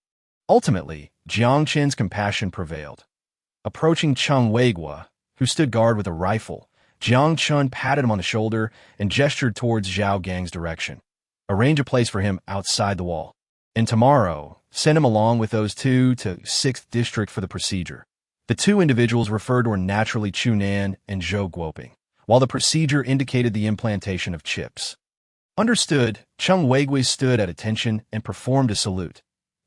Ultimately, Jiang Chen's compassion prevailed. Approaching Cheng Weigua, who stood guard with a rifle, Jiang Chen patted him on the shoulder and gestured towards Zhao Gang's direction. "Arrange a place for him outside the wall. And tomorrow, send him along with those 2 to 6th District for the procedure." The two individuals referred to were naturally Chunan and Zhou Guoping, while the procedure indicated the implantation of chips. "Understood." Cheng Weigui stood at attention and performed a salute.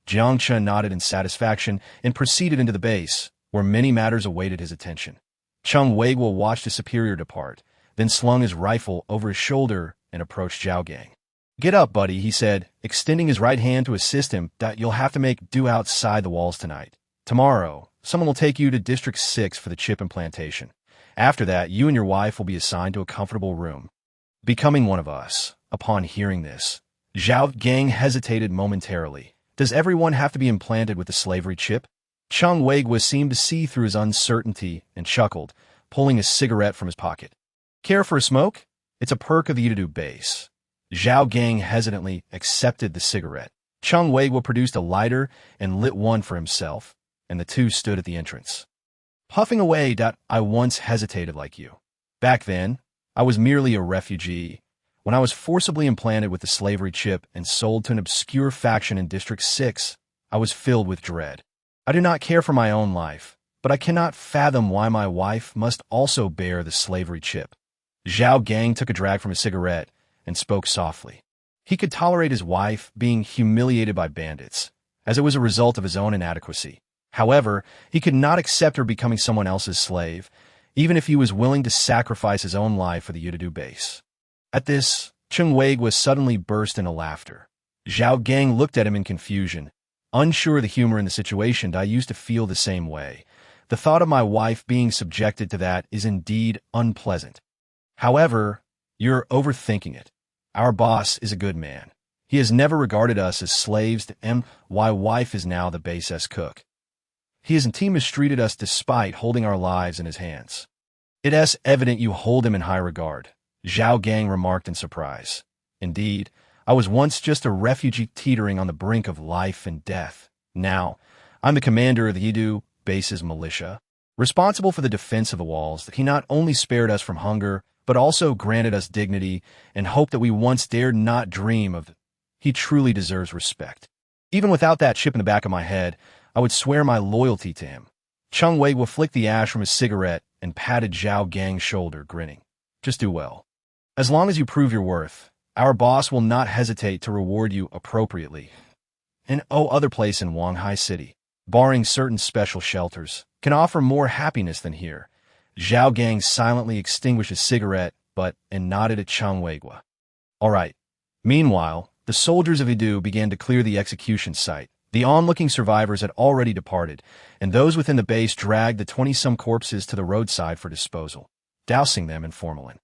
Jiang Chen nodded in satisfaction and proceeded into the base, where many matters awaited his attention. Cheng Weigui watched his superior depart, then slung his rifle over his shoulder and approached Zhao Gang. "Get up, buddy," he said, extending his right hand to assist him. "You'll have to make do outside the walls tonight. Tomorrow, someone will take you to District 6 for the chip implantation. After that, you and your wife will be assigned to a comfortable room, becoming one of us." Upon hearing this, Zhao Gang hesitated momentarily. "Does everyone have to be implanted with the slavery chip?" Cheng Weigui seemed to see through his uncertainty and chuckled, pulling a cigarette from his pocket. "Care for a smoke? It's a perk of the Yidu base." Zhao Gang hesitantly accepted the cigarette. Cheng Weigui produced a lighter and lit one for himself, and the two stood at the entrance, puffing away. "I once hesitated like you. Back then, I was merely a refugee. When I was forcibly implanted with the slavery chip and sold to an obscure faction in District 6, I was filled with dread. I do not care for my own life, but I cannot fathom why my wife must also bear the slavery chip." Zhao Gang took a drag from his cigarette and spoke softly. He could tolerate his wife being humiliated by bandits, as it was a result of his own inadequacy. However, he could not accept her becoming someone else's slave, even if he was willing to sacrifice his own life for the Yidu base. At this, Cheng Weigui suddenly burst into laughter. Zhao Gang looked at him in confusion. Unsure of the humor in the situation, I used to feel the same way. The thought of my wife being subjected to that is indeed unpleasant. However, you're overthinking it. Our boss is a good man. He has never regarded us as slaves to him. My wife is now the base's cook. He has mistreated us despite holding our lives in his hands. It is evident you hold him in high regard, Zhao Gang remarked in surprise. Indeed, I was once just a refugee teetering on the brink of life and death. Now, I'm the commander of the Yidu base's militia, responsible for the defense of the walls. He not only spared us from hunger, but also granted us dignity and hope that we once dared not dream of. He truly deserves respect. Even without that chip in the back of my head, I would swear my loyalty to him. Cheng Weigui flicked the ash from his cigarette and patted Zhao Gang's shoulder, grinning. "Just do well. As long as you prove your worth, Our boss will not hesitate to reward you appropriately. And other place in Wanghai City, barring certain special shelters, can offer more happiness than here. Zhao Gang silently extinguished his cigarette, and nodded at Chang Weigua. All right. Meanwhile, the soldiers of Idu began to clear the execution site. The onlooking survivors had already departed, and those within the base dragged the 20-some corpses to the roadside for disposal, dousing them in formalin.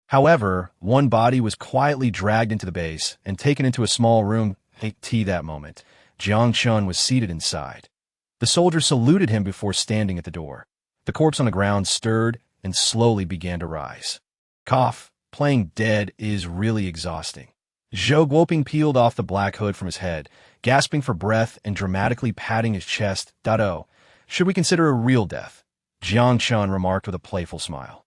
However, one body was quietly dragged into the base and taken into a small room. That moment, Jiang Chen was seated inside. The soldier saluted him before standing at the door. The corpse on the ground stirred and slowly began to rise. Cough, playing dead is really exhausting. Zhou Guoping peeled off the black hood from his head, gasping for breath and dramatically patting his chest. Should we consider a real death? Jiang Chen remarked with a playful smile.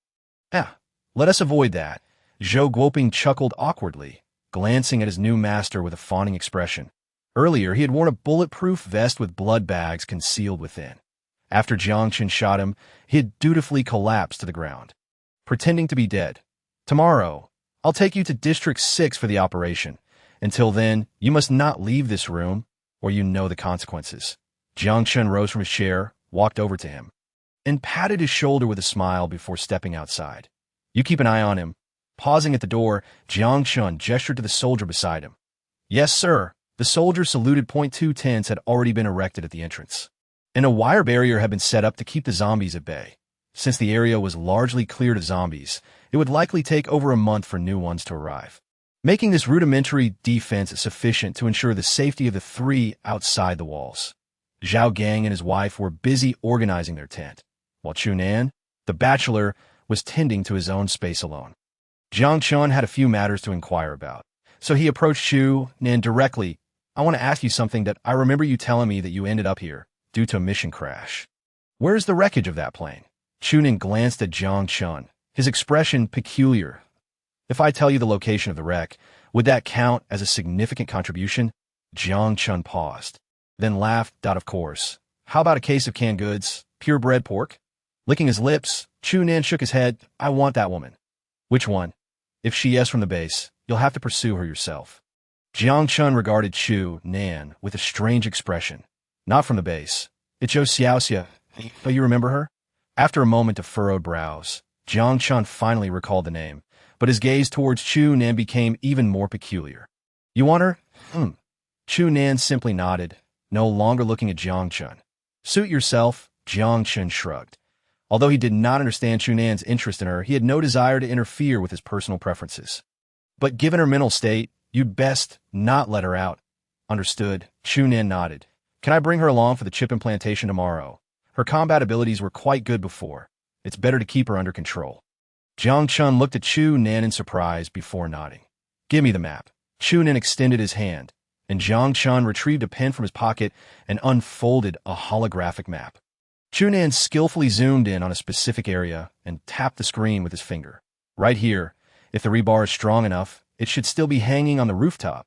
Let us avoid that. Zhou Guoping chuckled awkwardly, glancing at his new master with a fawning expression. Earlier, he had worn a bulletproof vest with blood bags concealed within. After Jiang Chen shot him, he had dutifully collapsed to the ground, pretending to be dead. Tomorrow, I'll take you to District 6 for the operation. Until then, you must not leave this room, or you know the consequences. Jiang Chen rose from his chair, walked over to him, and patted his shoulder with a smile before stepping outside. You keep an eye on him. Pausing at the door, Jiang Chen gestured to the soldier beside him. Yes, sir. The soldier saluted. .2 tents had already been erected at the entrance, and a wire barrier had been set up to keep the zombies at bay. Since the area was largely cleared of zombies, it would likely take over a month for new ones to arrive, making this rudimentary defense sufficient to ensure the safety of the three outside the walls. Zhao Gang and his wife were busy organizing their tent, while Chunan, the bachelor, was tending to his own space alone. Jiang Chen had a few matters to inquire about, so he approached Chunan directly. I want to ask you something that I remember you telling me that you ended up here due to a mission crash. Where's the wreckage of that plane? Chunan glanced at Jiang Chen, his expression peculiar. If I tell you the location of the wreck, would that count as a significant contribution? Jiang Chen paused, then laughed. Of course. How about a case of canned goods, purebred pork? Licking his lips, Chunan shook his head. I want that woman. Which one? If she is from the base, you'll have to pursue her yourself. Jiang Chen regarded Chunan with a strange expression. Not from the base. It's Zhou Xiaoxia. But you remember her? After a moment of furrowed brows, Jiang Chen finally recalled the name, but his gaze towards Chunan became even more peculiar. You want her? Chunan simply nodded, no longer looking at Jiang Chen. Suit yourself, Jiang Chen shrugged. Although he did not understand Chunan's interest in her, he had no desire to interfere with his personal preferences. But given her mental state, you'd best not let her out. Understood. Chunan nodded. Can I bring her along for the chip implantation tomorrow? Her combat abilities were quite good before. It's better to keep her under control. Jiang Chen looked at Chunan in surprise before nodding. Give me the map. Chunan extended his hand, and Jiang Chen retrieved a pen from his pocket and unfolded a holographic map. Chunan skillfully zoomed in on a specific area and tapped the screen with his finger. Right here, if the rebar is strong enough, it should still be hanging on the rooftop.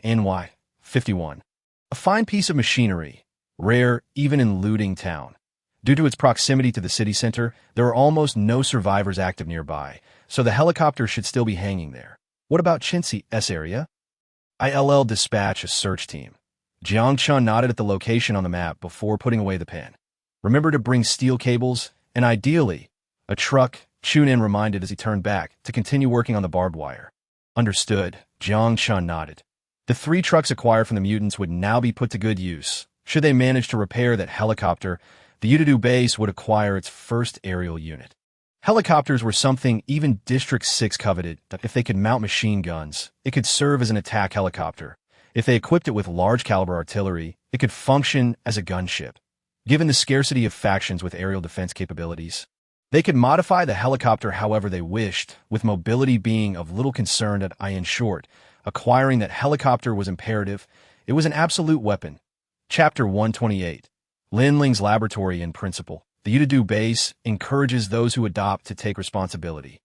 NY 51. A fine piece of machinery, rare even in looting town. Due to its proximity to the city center, there are almost no survivors active nearby, so the helicopter should still be hanging there. What about Chincy's area? ILL dispatch a search team. Jiang Chen nodded at the location on the map before putting away the pen. Remember to bring steel cables, and ideally, a truck, Chunan reminded as he turned back to continue working on the barbed wire. Understood, Jiang Chen nodded. The 3 trucks acquired from the mutants would now be put to good use. Should they manage to repair that helicopter, the Udidu base would acquire its first aerial unit. Helicopters were something even District 6 coveted. If they could mount machine guns, it could serve as an attack helicopter. If they equipped it with large-caliber artillery, it could function as a gunship. Given the scarcity of factions with aerial defense capabilities, they could modify the helicopter however they wished, with mobility being of little concern. In short, acquiring that helicopter was imperative. It was an absolute weapon. Chapter 128. Linling's Laboratory in Principle. The Udidu base encourages those who adopt to take responsibility,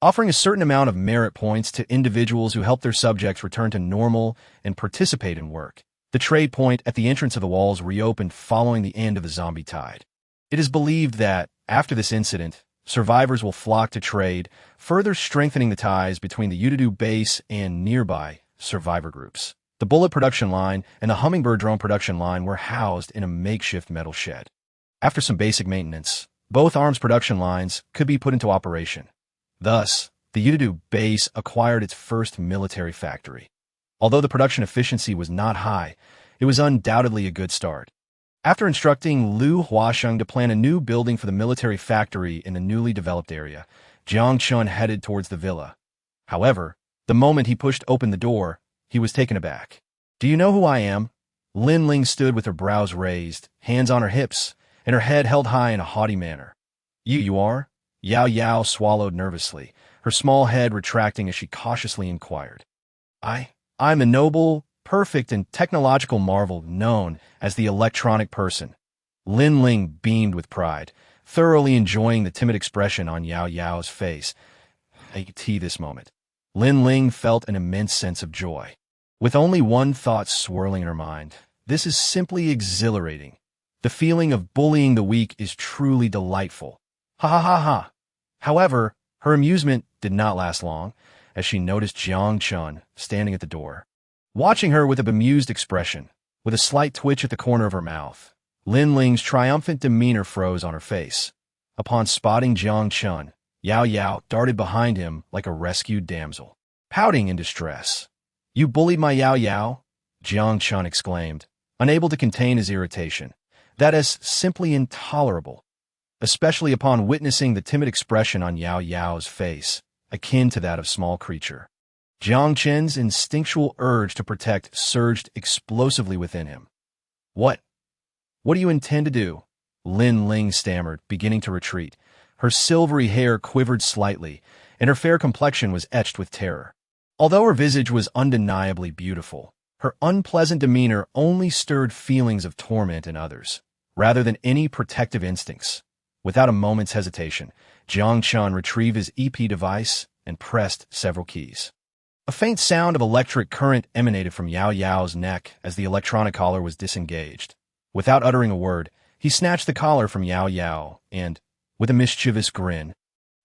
offering a certain amount of merit points to individuals who help their subjects return to normal and participate in work. The trade point at the entrance of the walls reopened following the end of the zombie tide. It is believed that, after this incident, survivors will flock to trade, further strengthening the ties between the Ududu base and nearby survivor groups. The bullet production line and the hummingbird drone production line were housed in a makeshift metal shed. After some basic maintenance, both arms production lines could be put into operation. Thus, the Ududu base acquired its first military factory. Although the production efficiency was not high, it was undoubtedly a good start. After instructing Liu Huasheng to plan a new building for the military factory in the newly developed area, Jiang Chen headed towards the villa. However, the moment he pushed open the door, he was taken aback. "Do you know who I am?" Lin Ling stood with her brows raised, hands on her hips, and her head held high in a haughty manner. You are?" Yao Yao swallowed nervously, her small head retracting as she cautiously inquired. I'm a noble, perfect, and technological marvel known as the electronic person." Lin Ling beamed with pride, thoroughly enjoying the timid expression on Yao Yao's face. At this moment, Lin Ling felt an immense sense of joy. With only one thought swirling in her mind, this is simply exhilarating. The feeling of bullying the weak is truly delightful. Ha ha ha ha. However, her amusement did not last long, as she noticed Jiang Chen standing at the door. Watching her with a bemused expression, with a slight twitch at the corner of her mouth, Lin Ling's triumphant demeanor froze on her face. Upon spotting Jiang Chen, Yao Yao darted behind him like a rescued damsel, pouting in distress. "You bullied my Yao Yao?" Jiang Chen exclaimed, unable to contain his irritation. "That is simply intolerable," especially upon witnessing the timid expression on Yao Yao's face, akin to that of small creature. Jiang Chen's instinctual urge to protect surged explosively within him. What do you intend to do?" Lin Ling stammered, beginning to retreat. Her silvery hair quivered slightly, and her fair complexion was etched with terror. Although her visage was undeniably beautiful, her unpleasant demeanor only stirred feelings of torment in others, rather than any protective instincts. Without a moment's hesitation, Jiang Chen retrieved his EP device and pressed several keys. A faint sound of electric current emanated from Yao Yao's neck as the electronic collar was disengaged. Without uttering a word, he snatched the collar from Yao Yao and, with a mischievous grin,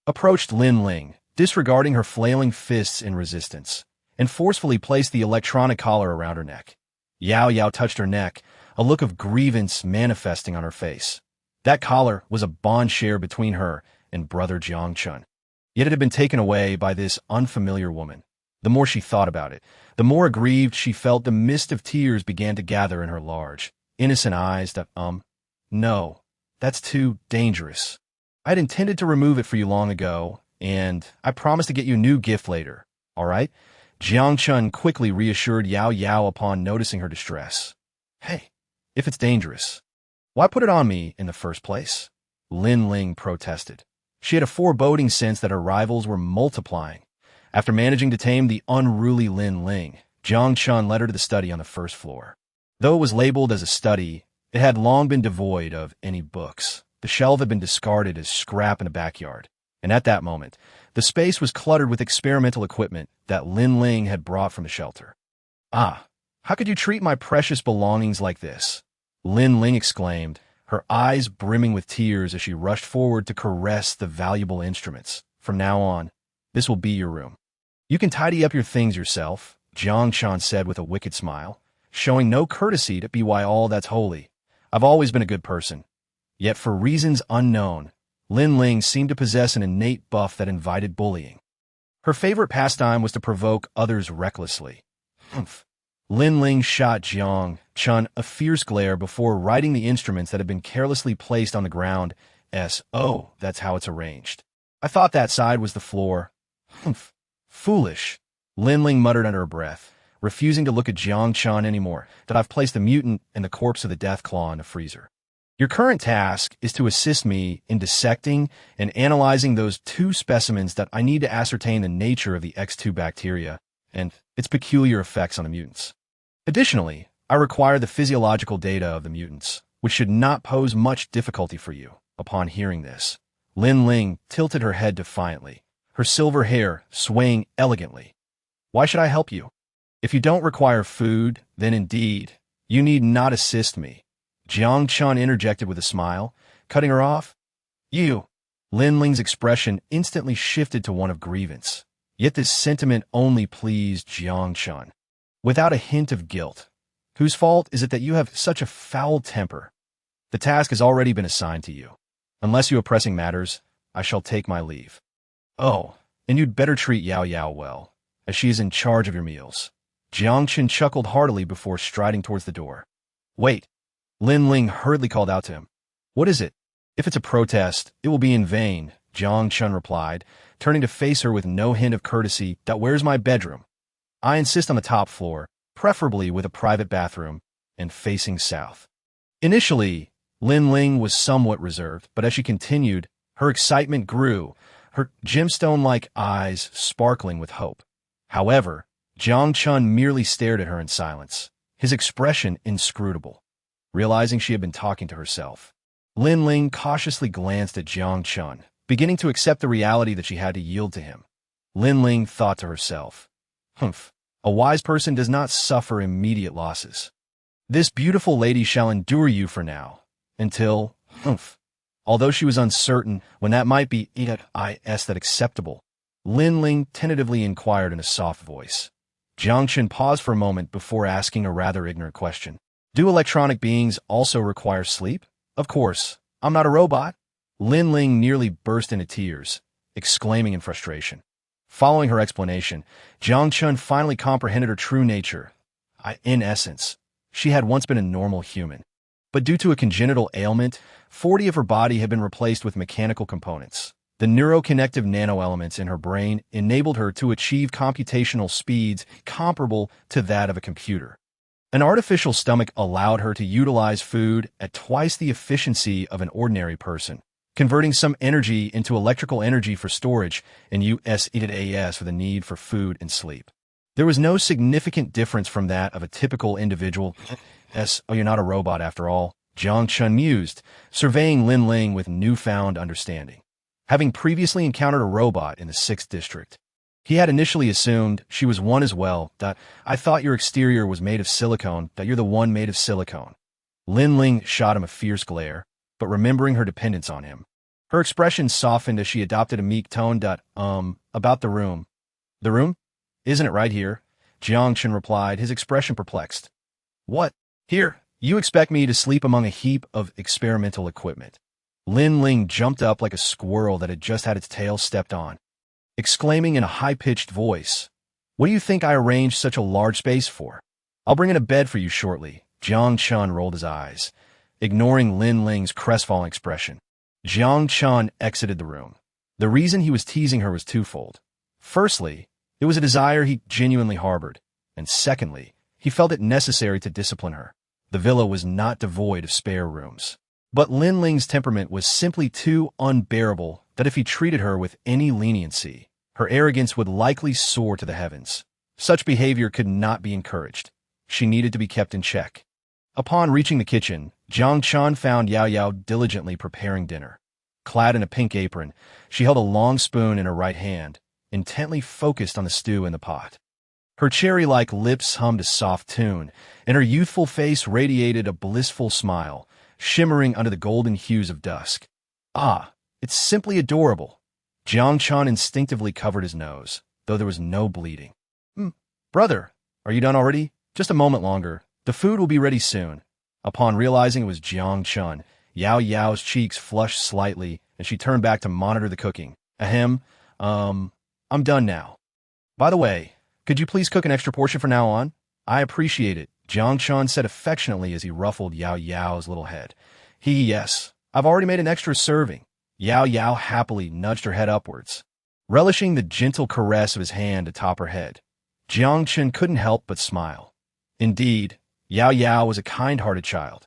approached Lin Ling, disregarding her flailing fists in resistance, and forcefully placed the electronic collar around her neck. Yao Yao touched her neck, a look of grievance manifesting on her face. That collar was a bond share between her and brother Jiang Chen. Yet it had been taken away by this unfamiliar woman. The more she thought about it, the more aggrieved she felt. The mist of tears began to gather in her large, innocent eyes. No, that's too dangerous. I'd intended to remove it for you long ago, and I promised to get you a new gift later, all right? Jiang Chen quickly reassured Yao Yao upon noticing her distress. Hey, if it's dangerous, why put it on me in the first place? Lin Ling protested. She had a foreboding sense that her rivals were multiplying. After managing to tame the unruly Lin Ling, Jiang Chen led her to the study on the first floor. Though it was labeled as a study, it had long been devoid of any books. The shelf had been discarded as scrap in a backyard, and at that moment, the space was cluttered with experimental equipment that Lin Ling had brought from the shelter. "Ah, how could you treat my precious belongings like this?" Lin Ling exclaimed, her eyes brimming with tears as she rushed forward to caress the valuable instruments. "From now on, this will be your room. You can tidy up your things yourself," Jiang Chen said with a wicked smile, showing no courtesy to be why all that's holy. "I've always been a good person." Yet for reasons unknown, Lin Ling seemed to possess an innate buff that invited bullying. Her favorite pastime was to provoke others recklessly. Humph. Lin Ling shot Jiang Chen a fierce glare before righting the instruments that had been carelessly placed on the ground. "Oh, that's how it's arranged. I thought that side was the floor." "Humph. Foolish," Lin Ling muttered under her breath, refusing to look at Jiang Chen anymore. "That I've placed the mutant and the corpse of the Deathclaw in the freezer. Your current task is to assist me in dissecting and analyzing those two specimens that I need to ascertain the nature of the X2 bacteria and its peculiar effects on the mutants. Additionally, I require the physiological data of the mutants, which should not pose much difficulty for you." Upon hearing this, Lin Ling tilted her head defiantly, her silver hair swaying elegantly. "Why should I help you? If you don't require food, then indeed, you need not assist me." Jiang Chen interjected with a smile, cutting her off. Lin Ling's expression instantly shifted to one of grievance. Yet this sentiment only pleased Jiang Chen. Without a hint of guilt. Whose fault is it that you have such a foul temper? The task has already been assigned to you. Unless you have pressing matters, I shall take my leave. Oh, and you'd better treat Yao Yao well, as she is in charge of your meals. Jiang Chen chuckled heartily before striding towards the door. Wait. Lin Ling hurriedly called out to him. What is it? If it's a protest, it will be in vain, Jiang Chen replied, turning to face her with no hint of courtesy. Where's my bedroom? I insist on the top floor, preferably with a private bathroom, and facing south. Initially, Lin Ling was somewhat reserved, but as she continued, her excitement grew, her gemstone-like eyes sparkling with hope. However, Jiang Chen merely stared at her in silence, his expression inscrutable. Realizing she had been talking to herself, Lin Ling cautiously glanced at Jiang Chen, beginning to accept the reality that she had to yield to him. Lin Ling thought to herself, Humph, a wise person does not suffer immediate losses. This beautiful lady shall endure you for now, until, humph. Although she was uncertain when that might be that acceptable, Lin Ling tentatively inquired in a soft voice. Jiang Chen paused for a moment before asking a rather ignorant question. Do electronic beings also require sleep? Of course, I'm not a robot. Lin Ling nearly burst into tears, exclaiming in frustration. Following her explanation, Jiang Chen finally comprehended her true nature. In essence, she had once been a normal human. But due to a congenital ailment, 40 of her body had been replaced with mechanical components. The neuroconnective nanoelements in her brain enabled her to achieve computational speeds comparable to that of a computer. An artificial stomach allowed her to utilize food at twice the efficiency of an ordinary person, converting some energy into electrical energy for storage and USAS for the need for food and sleep. There was no significant difference from that of a typical individual. You're not a robot after all, Jiang Chen mused, surveying Lin Ling with newfound understanding. Having previously encountered a robot in the 6th district, he had initially assumed she was one as well. I thought your exterior was made of silicone, that you're the one made of silicone. Lin Ling shot him a fierce glare, but remembering her dependence on him, her expression softened as she adopted a meek tone. About the room. The room? Isn't it right here? Jiang Chen replied, his expression perplexed. What? Here, you expect me to sleep among a heap of experimental equipment? Lin Ling jumped up like a squirrel that had just had its tail stepped on, exclaiming in a high-pitched voice, What do you think I arranged such a large space for? I'll bring in a bed for you shortly. Jiang Chen rolled his eyes, ignoring Lin Ling's crestfallen expression. Jiang Chen exited the room. The reason he was teasing her was twofold. Firstly, it was a desire he genuinely harbored, and secondly, he felt it necessary to discipline her. The villa was not devoid of spare rooms. But Lin Ling's temperament was simply too unbearable that if he treated her with any leniency, her arrogance would likely soar to the heavens. Such behavior could not be encouraged. She needed to be kept in check. Upon reaching the kitchen, Jiang Chen found Yao Yao diligently preparing dinner. Clad in a pink apron, she held a long spoon in her right hand, intently focused on the stew in the pot. Her cherry-like lips hummed a soft tune, and her youthful face radiated a blissful smile, shimmering under the golden hues of dusk. Ah, it's simply adorable. Jiang Chen instinctively covered his nose, though there was no bleeding. Brother, are you done already? Just a moment longer. The food will be ready soon. Upon realizing it was Jiang Chen, Yao Yao's cheeks flushed slightly, and she turned back to monitor the cooking. I'm done now. By the way, could you please cook an extra portion for now on? I appreciate it, Jiang Chen said affectionately as he ruffled Yao Yao's little head. Yes, I've already made an extra serving. Yao Yao happily nudged her head upwards, relishing the gentle caress of his hand atop her head. Jiang Chen couldn't help but smile. Indeed, Yao Yao was a kind-hearted child.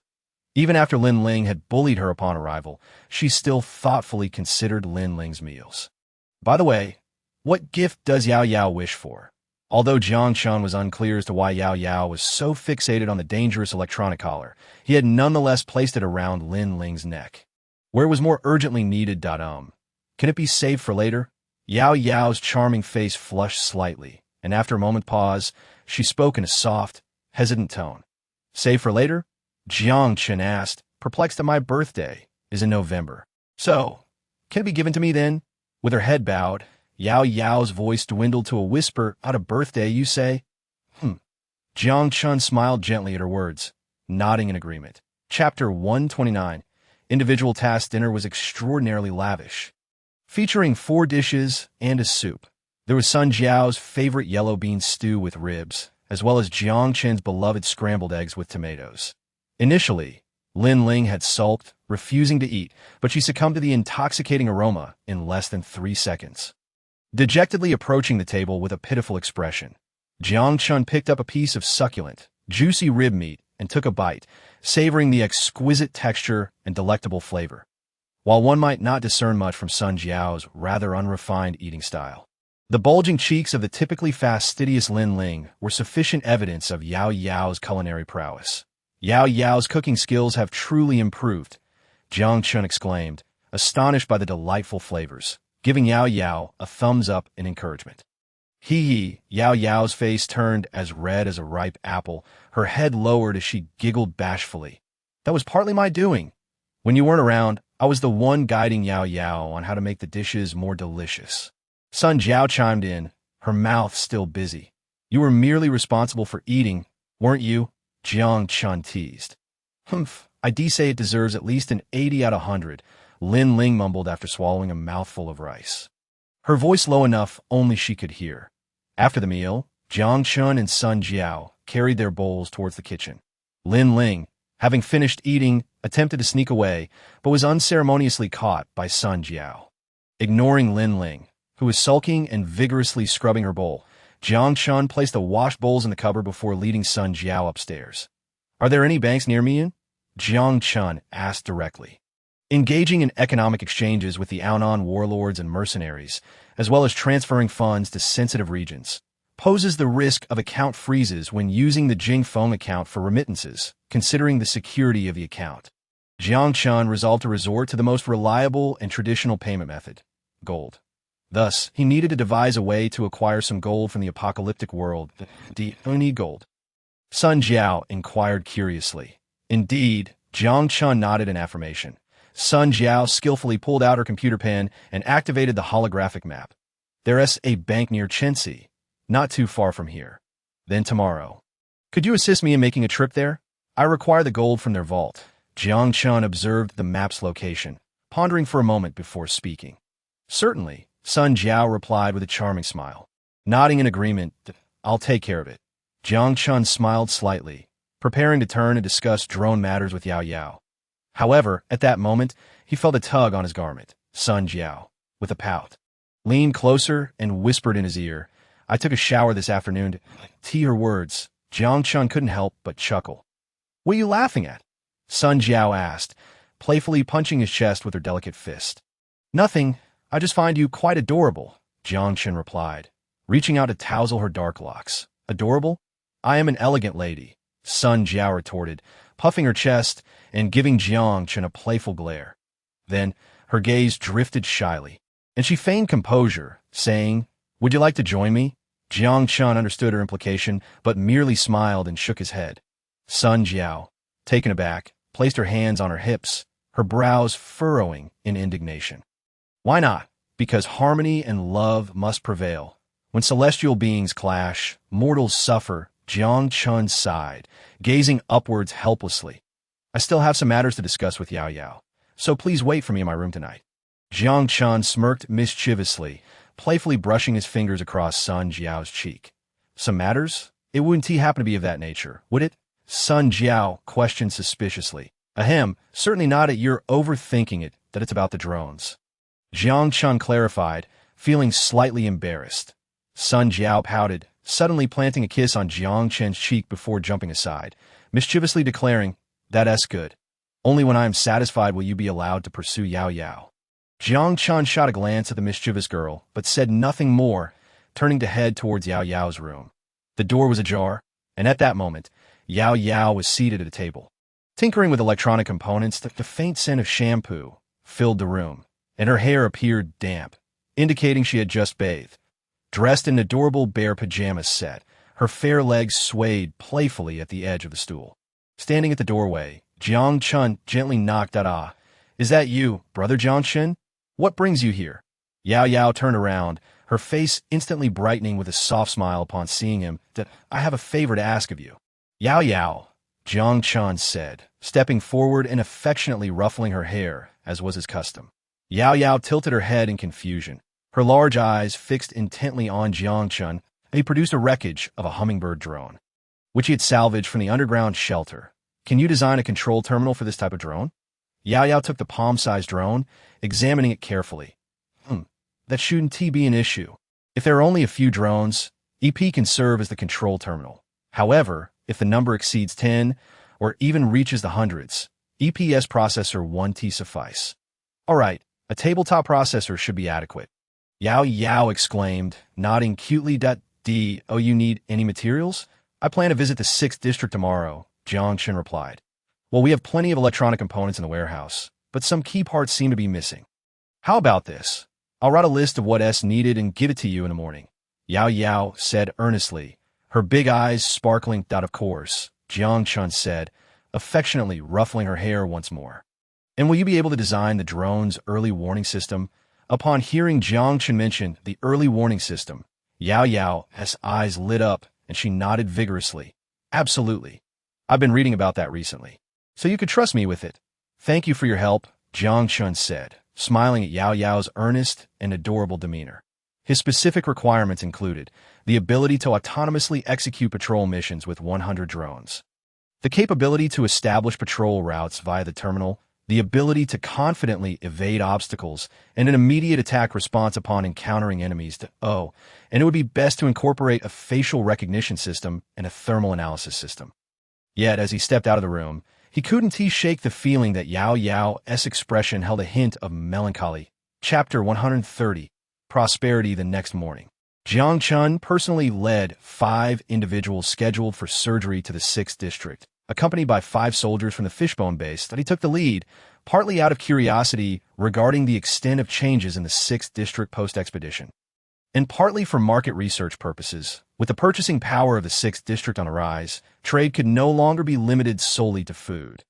Even after Lin Ling had bullied her upon arrival, she still thoughtfully considered Lin Ling's meals. By the way, what gift does Yao Yao wish for? Although Jiang Chen was unclear as to why Yao Yao was so fixated on the dangerous electronic collar, he had nonetheless placed it around Lin Ling's neck, where it was more urgently needed. Can it be saved for later? Yao Yao's charming face flushed slightly, and after a moment's pause, she spoke in a soft, hesitant tone. Save for later? Jiang Chen asked, perplexed that my birthday is in November. So, Can it be given to me then? With her head bowed, Yao Yao's voice dwindled to a whisper. Out of birthday, you say? Jiang Chen smiled gently at her words, nodding in agreement. Chapter 129. Individual task dinner was extraordinarily lavish, featuring 4 dishes and a soup. There was Sun Jiao's favorite yellow bean stew with ribs, as well as Jiang Chen's beloved scrambled eggs with tomatoes. Initially, Lin Ling had sulked, refusing to eat, but she succumbed to the intoxicating aroma in less than 3 seconds. Dejectedly approaching the table with a pitiful expression, Jiang Chen picked up a piece of succulent, juicy rib meat and took a bite, savoring the exquisite texture and delectable flavor. While one might not discern much from Sun Jiao's rather unrefined eating style, the bulging cheeks of the typically fastidious Lin Ling were sufficient evidence of Yao Yao's culinary prowess. Yao Yao's cooking skills have truly improved, Jiang Chen exclaimed, astonished by the delightful flavors, giving Yao Yao a thumbs up in encouragement. Hee, Yao Yao's face turned as red as a ripe apple, her head lowered as she giggled bashfully. That was partly my doing. When you weren't around, I was the one guiding Yao Yao on how to make the dishes more delicious. Sun Jiao chimed in, her mouth still busy. You were merely responsible for eating, weren't you? Jiang Chen teased. I say it deserves at least an 80 out of 100, Lin Ling mumbled after swallowing a mouthful of rice, her voice low enough only she could hear. After the meal, Jiang Chen and Sun Jiao carried their bowls towards the kitchen. Lin Ling, having finished eating, attempted to sneak away, but was unceremoniously caught by Sun Jiao. Ignoring Lin Ling, who was sulking and vigorously scrubbing her bowl, Jiang Chen placed the wash bowls in the cupboard before leading Sun Jiao upstairs. Are there any banks near me? Jiang Chen asked directly. Engaging in economic exchanges with the Aonan warlords and mercenaries, as well as transferring funds to sensitive regions, poses the risk of account freezes when using the Jingfeng account for remittances, considering the security of the account. Jiang Chen resolved to resort to the most reliable and traditional payment method, gold. Thus, he needed to devise a way to acquire some gold from the apocalyptic world. Do you need gold? Sun Jiao inquired curiously. Indeed, Jiang Chen nodded in affirmation. Sun Jiao skillfully pulled out her computer pen and activated the holographic map. There's a bank near Chenxi, not too far from here. Then tomorrow. Could you assist me in making a trip there? I require the gold from their vault. Jiang Chen observed the map's location, pondering for a moment before speaking. Certainly, Sun Jiao replied with a charming smile. Nodding in agreement, I'll take care of it. Jiang Chen smiled slightly, preparing to turn and discuss drone matters with Yao Yao. However, at that moment, he felt a tug on his garment. Sun Jiao, with a pout, leaned closer and whispered in his ear, I took a shower this afternoon. To her words, Jiang Chen couldn't help but chuckle. What are you laughing at? Sun Jiao asked, playfully punching his chest with her delicate fist. Nothing. I just find you quite adorable, Jiang Chen replied, reaching out to tousle her dark locks. Adorable? I am an elegant lady, Sun Jiao retorted, puffing her chest and giving Jiang Chen a playful glare. Then her gaze drifted shyly, and she feigned composure, saying, Would you like to join me? Jiang Chen understood her implication, but merely smiled and shook his head. Sun Jiao, taken aback, placed her hands on her hips, her brows furrowing in indignation. Why not? Because harmony and love must prevail. When celestial beings clash, mortals suffer, Jiang Chen sighed, gazing upwards helplessly. I still have some matters to discuss with Yao Yao, so please wait for me in my room tonight. Jiang Chen smirked mischievously, playfully brushing his fingers across Sun Jiao's cheek. Some matters? It wouldn't happen to be of that nature, would it? Sun Jiao questioned suspiciously. Ahem, certainly not at your overthinking it that it's about the drones. Jiang Chen clarified, feeling slightly embarrassed. Sun Jiao pouted, suddenly planting a kiss on Jiang Chen's cheek before jumping aside, mischievously declaring, That's good. Only when I am satisfied will you be allowed to pursue Yao Yao. Jiang Chen shot a glance at the mischievous girl, but said nothing more, turning to head towards Yao Yao's room. The door was ajar, and at that moment, Yao Yao was seated at a table. Tinkering with electronic components, the faint scent of shampoo filled the room, and her hair appeared damp, indicating she had just bathed. Dressed in an adorable bear pajama set, her fair legs swayed playfully at the edge of the stool. Standing at the doorway, Jiang Chen gently knocked at Is that you, Brother Jiang Chen? What brings you here? Yao Yao turned around, her face instantly brightening with a soft smile upon seeing him. That I have a favor to ask of you. Yao Yao, Jiang Chen said, stepping forward and affectionately ruffling her hair, as was his custom. Yao Yao tilted her head in confusion, her large eyes fixed intently on Jiang Chen, and he produced a wreckage of a hummingbird drone, which he had salvaged from the underground shelter. Can you design a control terminal for this type of drone? Yao Yao took the palm-sized drone, examining it carefully. That shouldn't be an issue. If there are only a few drones, EP can serve as the control terminal. However, if the number exceeds 10, or even reaches the hundreds, EPS processor 1T suffice. Alright, a tabletop processor should be adequate. Yao Yao exclaimed, nodding cutely. Oh, you need any materials? I plan to visit the 6th district tomorrow, Jiang Chen replied. Well, we have plenty of electronic components in the warehouse, but some key parts seem to be missing. How about this? I'll write a list of what's needed and give it to you in the morning, Yao Yao said earnestly, her big eyes sparkling. Of course, Jiang Chen said, affectionately ruffling her hair once more. And will you be able to design the drone's early warning system? Upon hearing Jiang Chen mention the early warning system, Yao Yao's eyes lit up and she nodded vigorously. Absolutely. I've been reading about that recently. So you could trust me with it. Thank you for your help, Jiang Chen said, smiling at Yao Yao's earnest and adorable demeanor. His specific requirements included the ability to autonomously execute patrol missions with 100 drones, the capability to establish patrol routes via the terminal, the ability to confidently evade obstacles, and an immediate attack response upon encountering enemies. And it would be best to incorporate a facial recognition system and a thermal analysis system. Yet, as he stepped out of the room, he couldn't shake the feeling that Yao Yao's expression held a hint of melancholy. Chapter 130, Prosperity. The next morning, Jiang Chen personally led 5 individuals scheduled for surgery to the 6th district, accompanied by 5 soldiers from the Fishbone base. That he took the lead, partly out of curiosity regarding the extent of changes in the 6th district post-expedition, and partly for market research purposes. With the purchasing power of the 6th district on the rise, trade could no longer be limited solely to food.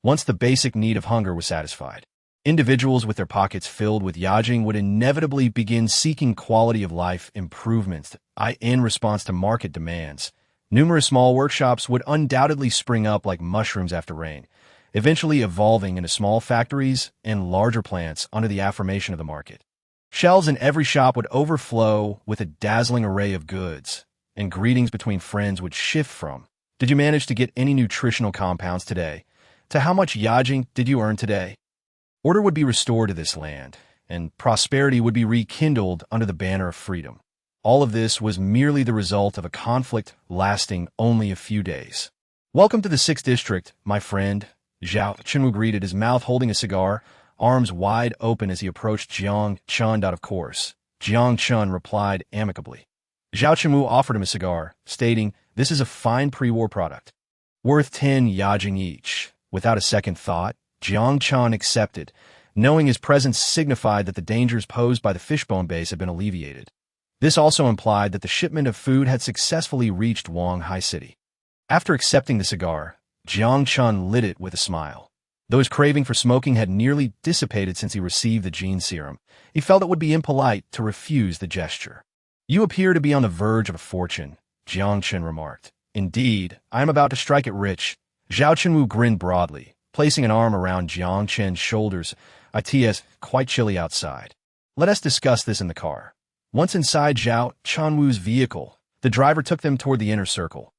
Once the basic need of hunger was satisfied, individuals with their pockets filled with yajing would inevitably begin seeking quality of life improvements. In response to market demands, numerous small workshops would undoubtedly spring up like mushrooms after rain, eventually evolving into small factories and larger plants under the affirmation of the market. Shelves in every shop would overflow with a dazzling array of goods, and greetings between friends would shift from, "Did you manage to get any nutritional compounds today?" to "How much yajing did you earn today?" Order would be restored to this land, and prosperity would be rekindled under the banner of freedom. All of this was merely the result of a conflict lasting only a few days. "Welcome to the 6th district, my friend," Zhao Chen greeted, his mouth holding a cigar, arms wide open as he approached Jiang Chen. Of course, Jiang Chen replied amicably. Zhao Chen offered him a cigar, stating, "This is a fine pre-war product, worth 10 yajing each." Without a second thought, Jiang Chen accepted, knowing his presence signified that the dangers posed by the Fishbone base had been alleviated. This also implied that the shipment of food had successfully reached Wanghai City. After accepting the cigar, Jiang Chen lit it with a smile. Though his craving for smoking had nearly dissipated since he received the gene serum, he felt it would be impolite to refuse the gesture. "You appear to be on the verge of a fortune," Jiang Chen remarked. "Indeed, I am about to strike it rich." Zhao Chen grinned broadly, placing an arm around Jiang Chen's shoulders. "It's quite chilly outside. Let us discuss this in the car." Once inside Zhao Chen's vehicle, the driver took them toward the inner circle.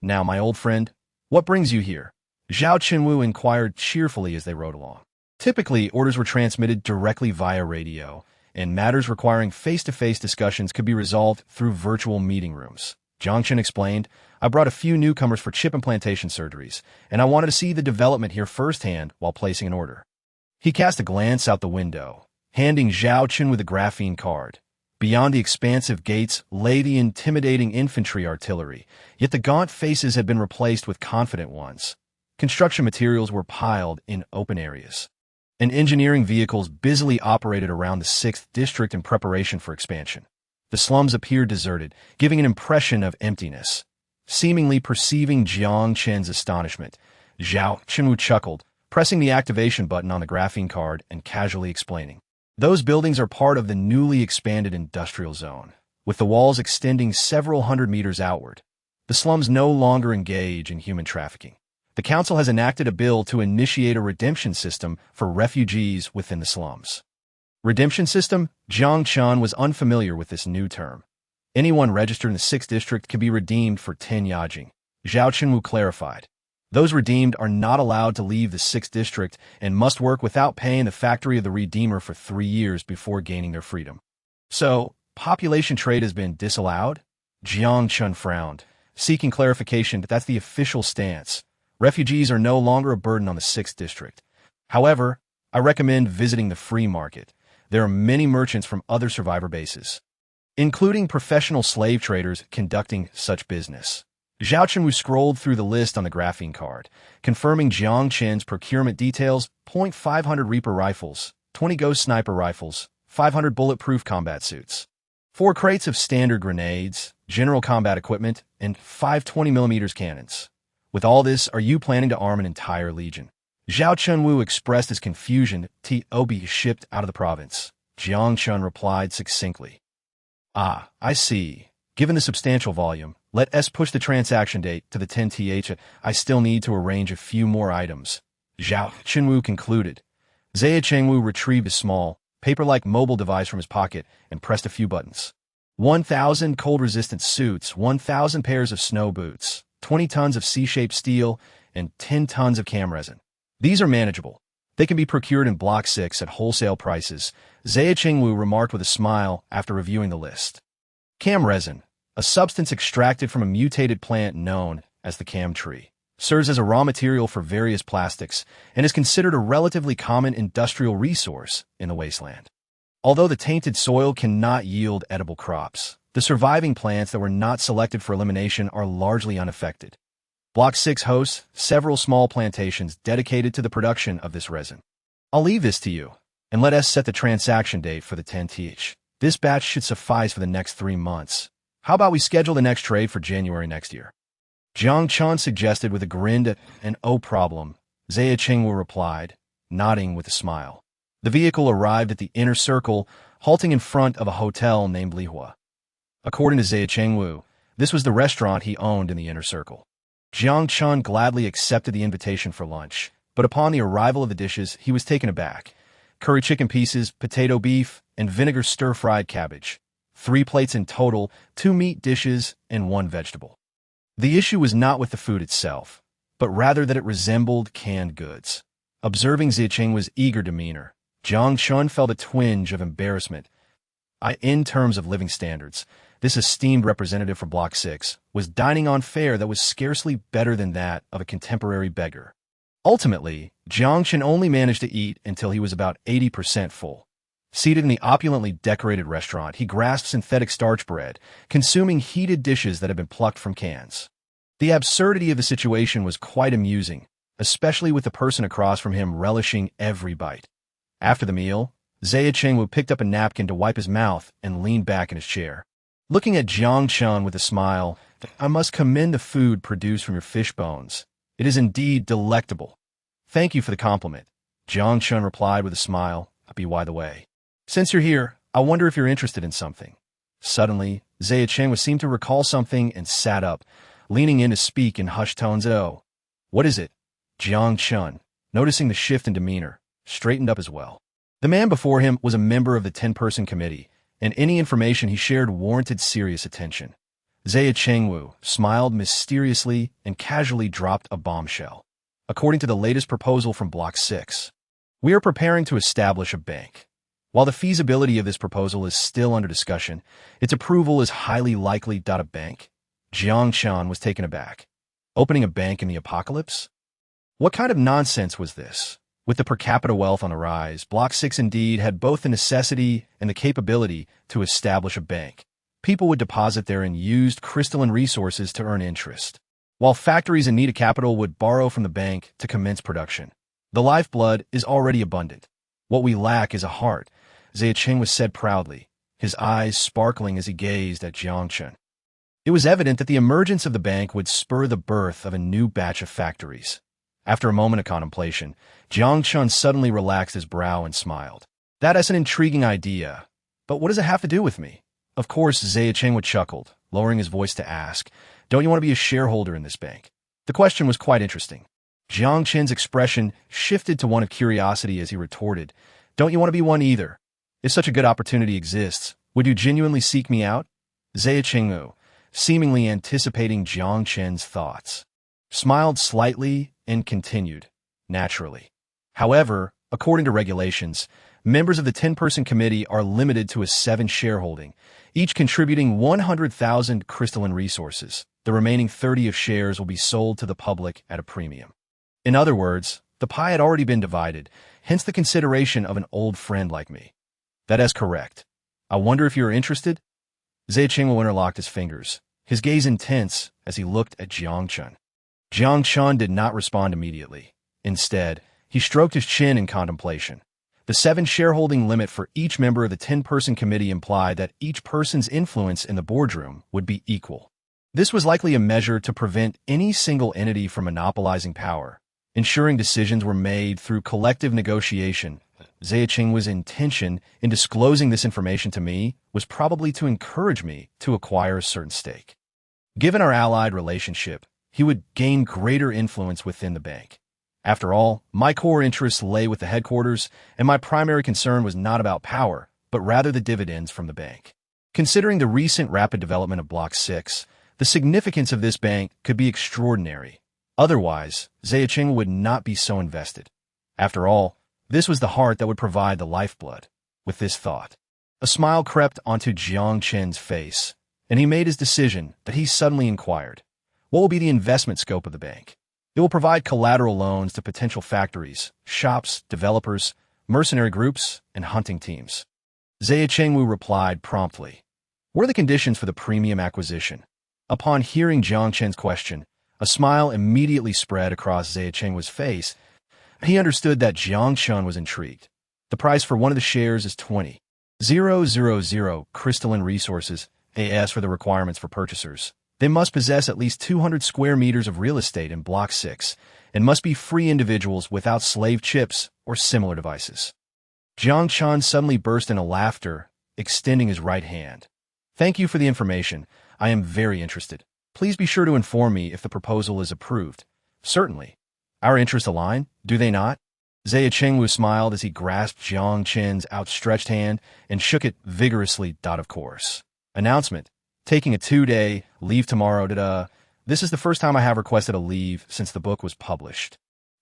"Now, my old friend, what brings you here?" Zhao Chen inquired cheerfully as they rode along. Typically, orders were transmitted directly via radio, and matters requiring face-to-face discussions could be resolved through virtual meeting rooms. Jiang Chen explained, "I brought a few newcomers for chip implantation surgeries, and I wanted to see the development here firsthand while placing an order." He cast a glance out the window, handing Zhao Chen with a graphene card. Beyond the expansive gates lay the intimidating infantry artillery, yet the gaunt faces had been replaced with confident ones. Construction materials were piled in open areas, and engineering vehicles busily operated around the 6th district in preparation for expansion. The slums appeared deserted, giving an impression of emptiness. Seemingly perceiving Jiang Chen's astonishment, Zhao Chen chuckled, pressing the activation button on the graphene card and casually explaining, Those buildings are part of the newly expanded industrial zone, with the walls extending several hundred meters outward. The slums no longer engage in human trafficking. The council has enacted a bill to initiate a redemption system for refugees within the slums. Redemption system? Jiang Chen was unfamiliar with this new term. Anyone registered in the 6th district can be redeemed for 10 yajing. Zhao Chenwu clarified. Those redeemed are not allowed to leave the 6th district and must work without paying the factory of the redeemer for 3 years before gaining their freedom. So, population trade has been disallowed? Jiang Chen frowned, seeking clarification that that's the official stance. Refugees are no longer a burden on the 6th district. However, I recommend visiting the free market. There are many merchants from other survivor bases, including professional slave traders conducting such business. Zhao Chenwu scrolled through the list on the graphene card, confirming Jiang Chen's procurement details: .500 Reaper rifles, 20 Ghost sniper rifles, 500 bulletproof combat suits, 4 crates of standard grenades, general combat equipment, and 5 20mm cannons. With all this, are you planning to arm an entire legion? Zhao Chenwu expressed his confusion. TOB shipped out of the province. Jiang Chen replied succinctly. Ah, I see. Given the substantial volume, let us push the transaction date to the 10th. I still need to arrange a few more items. Zhao Chenwu concluded. Zaya Chengwu retrieved a small, paper-like mobile device from his pocket and pressed a few buttons. 1,000 cold-resistant suits, 1,000 pairs of snow boots, 20 tons of C-shaped steel, and 10 tons of cam resin. These are manageable. They can be procured in Block 6 at wholesale prices, Zaya Chengwu remarked with a smile after reviewing the list. Cam resin, a substance extracted from a mutated plant known as the cam tree, serves as a raw material for various plastics and is considered a relatively common industrial resource in the wasteland. Although the tainted soil cannot yield edible crops, the surviving plants that were not selected for elimination are largely unaffected. Block 6 hosts several small plantations dedicated to the production of this resin. I'll leave this to you, and let us set the transaction date for the 10th. This batch should suffice for the next 3 months. How about we schedule the next trade for January next year? Jiang Chen suggested with a grin, and oh problem, Zaya Chengwu replied, nodding with a smile. The vehicle arrived at the inner circle, halting in front of a hotel named Lihua. According to Zaya Chengwu, this was the restaurant he owned in the inner circle. Jiang Chen gladly accepted the invitation for lunch, but upon the arrival of the dishes, he was taken aback. Curry chicken pieces, potato beef, and vinegar stir-fried cabbage. 3 plates in total, 2 meat dishes, and 1 vegetable. The issue was not with the food itself, but rather that it resembled canned goods. Observing Zicheng's eager demeanor, Jiang Chen felt a twinge of embarrassment. In terms of living standards, this esteemed representative for Block 6 was dining on fare that was scarcely better than that of a contemporary beggar. Ultimately, Jiang Chen only managed to eat until he was about 80% full. Seated in the opulently decorated restaurant, he grasped synthetic starch bread, consuming heated dishes that had been plucked from cans. The absurdity of the situation was quite amusing, especially with the person across from him relishing every bite. After the meal, Zaya Chengwu picked up a napkin to wipe his mouth and leaned back in his chair. Looking at Jiang Chen with a smile, I must commend the food produced from your fish bones. It is indeed delectable. Thank you for the compliment. Jiang Chen replied with a smile, by the way. Since you're here, I wonder if you're interested in something. Suddenly, Zaya Chengwu seemed to recall something and sat up, leaning in to speak in hushed tones. Oh, what is it? Jiang Chen, noticing the shift in demeanor, straightened up as well. The man before him was a member of the 10-person committee, and any information he shared warranted serious attention. Zaya Chengwu smiled mysteriously and casually dropped a bombshell. According to the latest proposal from Block 6, we are preparing to establish a bank. While the feasibility of this proposal is still under discussion, its approval is highly likely. A bank? Jiang Chen was taken aback. Opening a bank in the apocalypse? What kind of nonsense was this? With the per capita wealth on the rise, Block 6 indeed had both the necessity and the capability to establish a bank. People would deposit their unused crystalline resources to earn interest, while factories in need of capital would borrow from the bank to commence production. The lifeblood is already abundant. What we lack is a heart, Zaya Chengwu said proudly, his eyes sparkling as he gazed at Jiang Chen. It was evident that the emergence of the bank would spur the birth of a new batch of factories. After a moment of contemplation, Jiang Chen suddenly relaxed his brow and smiled. That is an intriguing idea. But what does it have to do with me? Of course, Jiang chuckled, lowering his voice to ask, don't you want to be a shareholder in this bank? The question was quite interesting. Jiang Chen's expression shifted to one of curiosity as he retorted, don't you want to be one either? If such a good opportunity exists, would you genuinely seek me out? Jiang, seemingly anticipating Jiang Chen's thoughts, smiled slightly and continued, naturally. However, according to regulations, members of the 10-person committee are limited to a 7 shareholding, each contributing 100,000 crystalline resources. The remaining 30 of shares will be sold to the public at a premium. In other words, the pie had already been divided, hence the consideration of an old friend like me. That is correct. I wonder if you're interested? Jiang interlocked his fingers, his gaze intense as he looked at Jiang Chen. Jiang Chen did not respond immediately. Instead, he stroked his chin in contemplation. The 7 shareholding limit for each member of the 10-person committee implied that each person's influence in the boardroom would be equal. This was likely a measure to prevent any single entity from monopolizing power, ensuring decisions were made through collective negotiation. Jiang's intention in disclosing this information to me was probably to encourage me to acquire a certain stake. Given our allied relationship, he would gain greater influence within the bank. After all, my core interests lay with the headquarters, and my primary concern was not about power, but rather the dividends from the bank. Considering the recent rapid development of Block 6, the significance of this bank could be extraordinary. Otherwise, Jiang would not be so invested. After all, this was the heart that would provide the lifeblood. With this thought, a smile crept onto Jiang Chen's face, and he made his decision that he suddenly inquired, what will be the investment scope of the bank? It will provide collateral loans to potential factories, shops, developers, mercenary groups, and hunting teams. Jiang replied promptly, what are the conditions for the premium acquisition? Upon hearing Jiang Chen's question, a smile immediately spread across Jiang's face. He understood that Jiang Chen was intrigued. The price for one of the shares is 20,000 crystalline resources, as for the requirements for purchasers. They must possess at least 200 square meters of real estate in Block 6 and must be free individuals without slave chips or similar devices. Jiang Chen suddenly burst into laughter, extending his right hand. Thank you for the information. I am very interested. Please be sure to inform me if the proposal is approved. Certainly. Our interests align, do they not? Jiang smiled as he grasped Jiang Chen's outstretched hand and shook it vigorously. Of course. Announcement. Taking a 2-day leave tomorrow. This is the first time I have requested a leave since the book was published.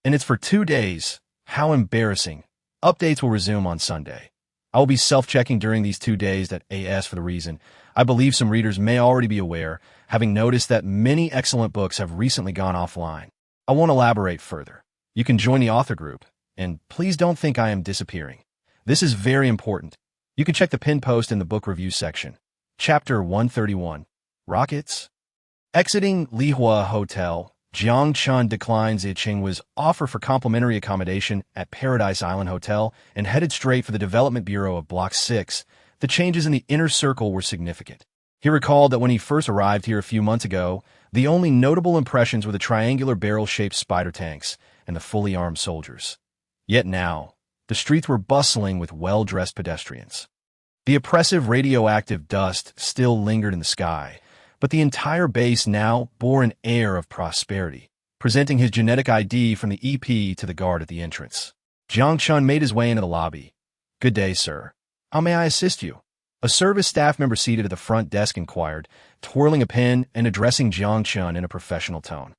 And it's for 2 days. How embarrassing. Updates will resume on Sunday. I will be self-checking during these 2 days. As for the reason, I believe some readers may already be aware, having noticed that many excellent books have recently gone offline. I won't elaborate further. You can join the author group, and please don't think I am disappearing. This is very important. You can check the pinned post in the book review section. Chapter 131. Rockets? Exiting Lihua Hotel, Jiang Chen declined Jiang's offer for complimentary accommodation at Paradise Island Hotel and headed straight for the Development Bureau of Block 6. The changes in the inner circle were significant. He recalled that when he first arrived here a few months ago, the only notable impressions were the triangular barrel-shaped spider tanks and the fully armed soldiers. Yet now, the streets were bustling with well-dressed pedestrians. The oppressive radioactive dust still lingered in the sky, but the entire base now bore an air of prosperity, presenting his genetic ID from the EP to the guard at the entrance. Jiang Chen made his way into the lobby. Good day, sir. How may I assist you? A service staff member seated at the front desk inquired, twirling a pen and addressing Jiang Chen in a professional tone.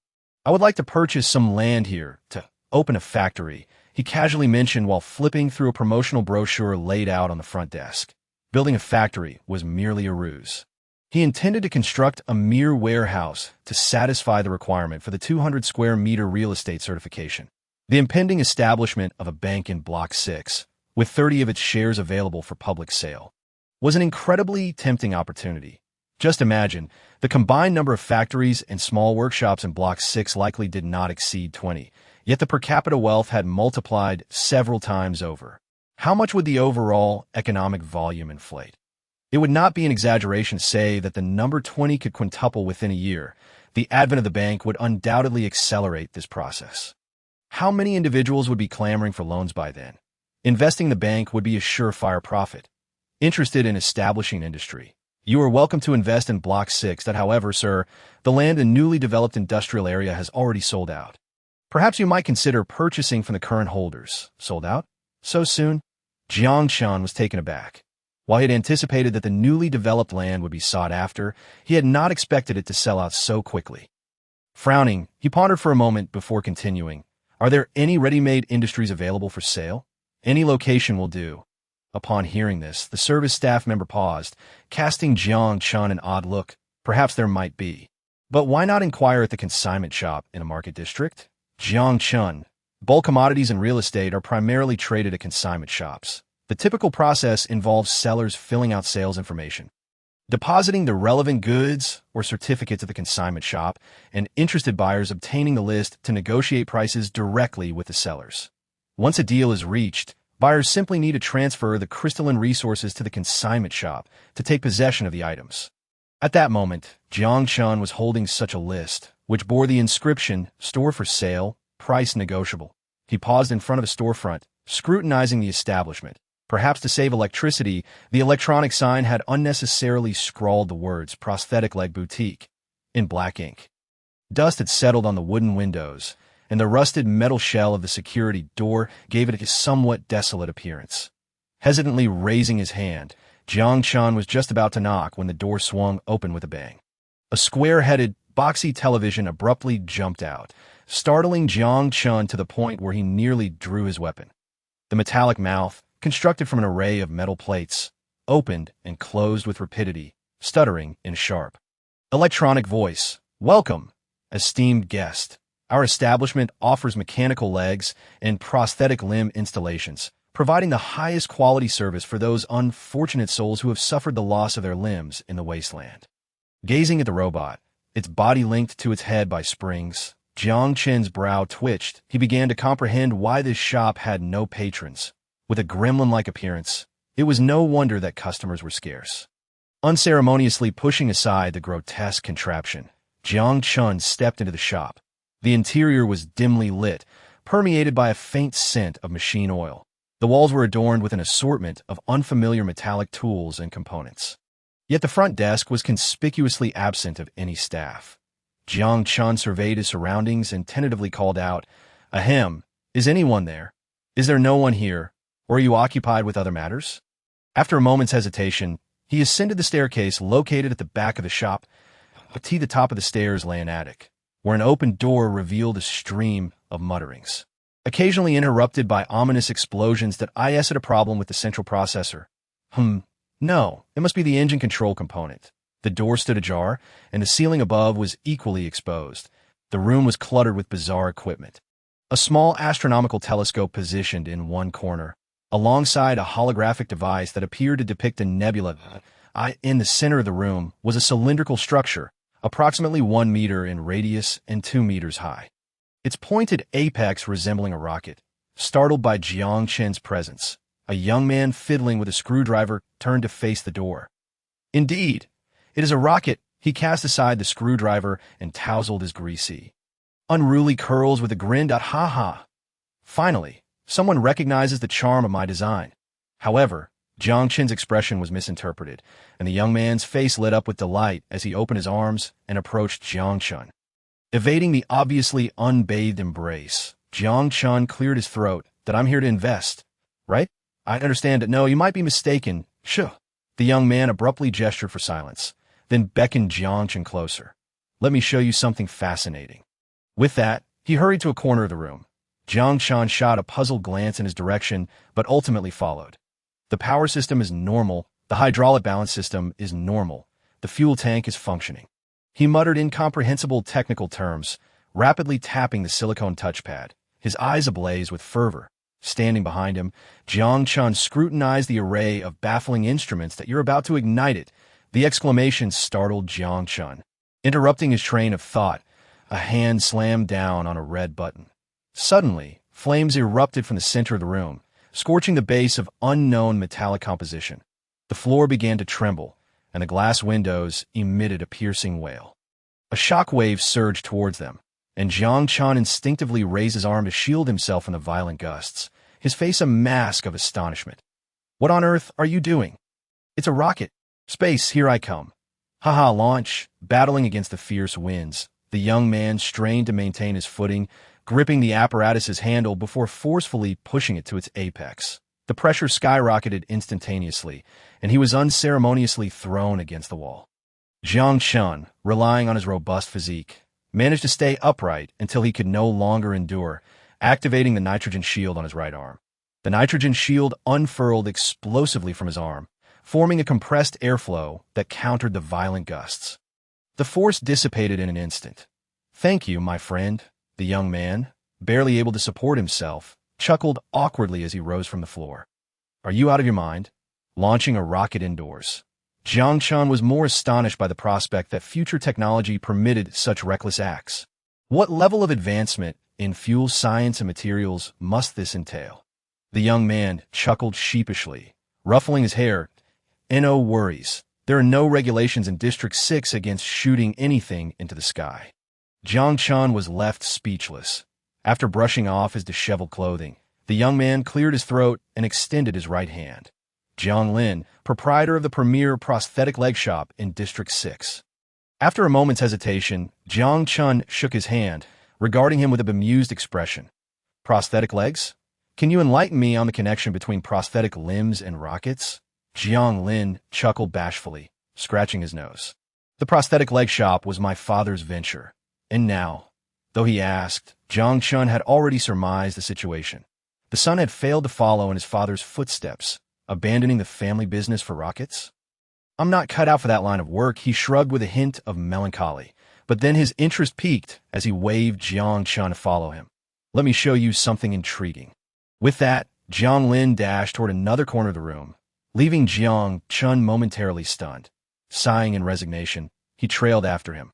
I would like to purchase some land here to open a factory, he casually mentioned while flipping through a promotional brochure laid out on the front desk. Building a factory was merely a ruse. He intended to construct a mere warehouse to satisfy the requirement for the 200 square meter real estate certification. The impending establishment of a bank in Block 6, with 30 of its shares available for public sale, was an incredibly tempting opportunity. Just imagine, the combined number of factories and small workshops in Block 6 likely did not exceed 20, yet the per capita wealth had multiplied several times over. How much would the overall economic volume inflate? It would not be an exaggeration to say that the number 20 could quintuple within a year. The advent of the bank would undoubtedly accelerate this process. How many individuals would be clamoring for loans by then? Investing in the bank would be a surefire profit. Interested in establishing industry? You are welcome to invest in Block 6. However, sir, the land in newly developed industrial area has already sold out. Perhaps you might consider purchasing from the current holders. Sold out? So soon? Jiang Chen was taken aback. While he had anticipated that the newly developed land would be sought after, he had not expected it to sell out so quickly. Frowning, he pondered for a moment before continuing. Are there any ready-made industries available for sale? Any location will do. Upon hearing this, the service staff member paused, casting Jiang Chen an odd look. Perhaps there might be. But why not inquire at the consignment shop in a market district? Jiang Chen. Bulk commodities and real estate are primarily traded at consignment shops. The typical process involves sellers filling out sales information, depositing the relevant goods or certificates at the consignment shop, and interested buyers obtaining the list to negotiate prices directly with the sellers. Once a deal is reached, buyers simply need to transfer the crystalline resources to the consignment shop to take possession of the items. At that moment, Jiang Chen was holding such a list, which bore the inscription, "Store for sale, price negotiable." He paused in front of a storefront, scrutinizing the establishment. Perhaps to save electricity, the electronic sign had unnecessarily scrawled the words "prosthetic leg boutique" in black ink. Dust had settled on the wooden windows, and the rusted metal shell of the security door gave it a somewhat desolate appearance. Hesitantly raising his hand, Jiang Chen was just about to knock when the door swung open with a bang. A square-headed, boxy television abruptly jumped out, startling Jiang Chen to the point where he nearly drew his weapon. The metallic mouth, constructed from an array of metal plates, opened and closed with rapidity, stuttering in a sharp, electronic voice. "Welcome, esteemed guest. Our establishment offers mechanical legs and prosthetic limb installations, providing the highest quality service for those unfortunate souls who have suffered the loss of their limbs in the wasteland." Gazing at the robot, its body linked to its head by springs, Jiang Chen's brow twitched. He began to comprehend why this shop had no patrons. With a gremlin-like appearance, it was no wonder that customers were scarce. Unceremoniously pushing aside the grotesque contraption, Jiang Chen stepped into the shop. The interior was dimly lit, permeated by a faint scent of machine oil. The walls were adorned with an assortment of unfamiliar metallic tools and components. Yet the front desk was conspicuously absent of any staff. Jiang Chen surveyed his surroundings and tentatively called out, "Ahem, is anyone there? Is there no one here? Or are you occupied with other matters?" After a moment's hesitation, he ascended the staircase located at the back of the shop. At the top of the stairs lay an attic, where an open door revealed a stream of mutterings, occasionally interrupted by ominous explosions that suggested a problem with the central processor. No, it must be the engine control component. The door stood ajar, and the ceiling above was equally exposed. The room was cluttered with bizarre equipment. A small astronomical telescope positioned in one corner, alongside a holographic device that appeared to depict a nebula. In the center of the room was a cylindrical structure, approximately 1 meter in radius and 2 meters high, its pointed apex resembling a rocket. Startled by Jiang Chen's presence, a young man fiddling with a screwdriver turned to face the door. "Indeed, it is a rocket." He cast aside the screwdriver and tousled his greasy, unruly curls with a grin. Ha ha. Finally, someone recognizes the charm of my design. However, Jiang Chen's expression was misinterpreted, and the young man's face lit up with delight as he opened his arms and approached Jiang Chen. Evading the obviously unbathed embrace, Jiang Chen cleared his throat. "That I'm here to invest, right? I understand it. No, you might be mistaken. Shoo." The young man abruptly gestured for silence, then beckoned Jiang Chen closer. "Let me show you something fascinating." With that, he hurried to a corner of the room. Jiang Chen shot a puzzled glance in his direction, but ultimately followed. The power system is normal, the hydraulic balance system is normal, the fuel tank is functioning. He muttered incomprehensible technical terms, rapidly tapping the silicone touchpad, his eyes ablaze with fervor. Standing behind him, Jiang Chen scrutinized the array of baffling instruments that you're about to ignite it. The exclamation startled Jiang Chen. Interrupting his train of thought, a hand slammed down on a red button. Suddenly, flames erupted from the center of the room, scorching the base of unknown metallic composition. The floor began to tremble, and the glass windows emitted a piercing wail. A shockwave surged towards them, and Jiang Chen instinctively raised his arm to shield himself from the violent gusts. his face a mask of astonishment. "What on earth are you doing?" "It's a rocket. Space, here I come." "Haha, launch." Battling against the fierce winds, the young man strained to maintain his footing, gripping the apparatus's handle before forcefully pushing it to its apex. The pressure skyrocketed instantaneously, and he was unceremoniously thrown against the wall. Jiang Chen, relying on his robust physique, managed to stay upright until he could no longer endure, activating the nitrogen shield on his right arm. The nitrogen shield unfurled explosively from his arm, forming a compressed airflow that countered the violent gusts. The force dissipated in an instant. "Thank you, my friend." The young man, barely able to support himself, chuckled awkwardly as he rose from the floor. "Are you out of your mind? Launching a rocket indoors?" Jiang Chen was more astonished by the prospect that future technology permitted such reckless acts. What level of advancement in fuel science and materials must this entail? The young man chuckled sheepishly, ruffling his hair. "No worries. There are no regulations in District 6 against shooting anything into the sky." Jiang Chen was left speechless. After brushing off his disheveled clothing, the young man cleared his throat and extended his right hand. Jiang Lin, proprietor of the premier prosthetic leg shop in District 6. After a moment's hesitation, Jiang Chen shook his hand, regarding him with a bemused expression. "Prosthetic legs? Can you enlighten me on the connection between prosthetic limbs and rockets?" Jiang Lin chuckled bashfully, scratching his nose. "The prosthetic leg shop was my father's venture. And now," though he asked, Jiang Chen had already surmised the situation. The son had failed to follow in his father's footsteps, abandoning the family business for rockets? "I'm not cut out for that line of work," he shrugged with a hint of melancholy, but then his interest peaked as he waved Jiang Chen to follow him. "Let me show you something intriguing." With that, Jiang Lin dashed toward another corner of the room, leaving Jiang Chen momentarily stunned. Sighing in resignation, he trailed after him.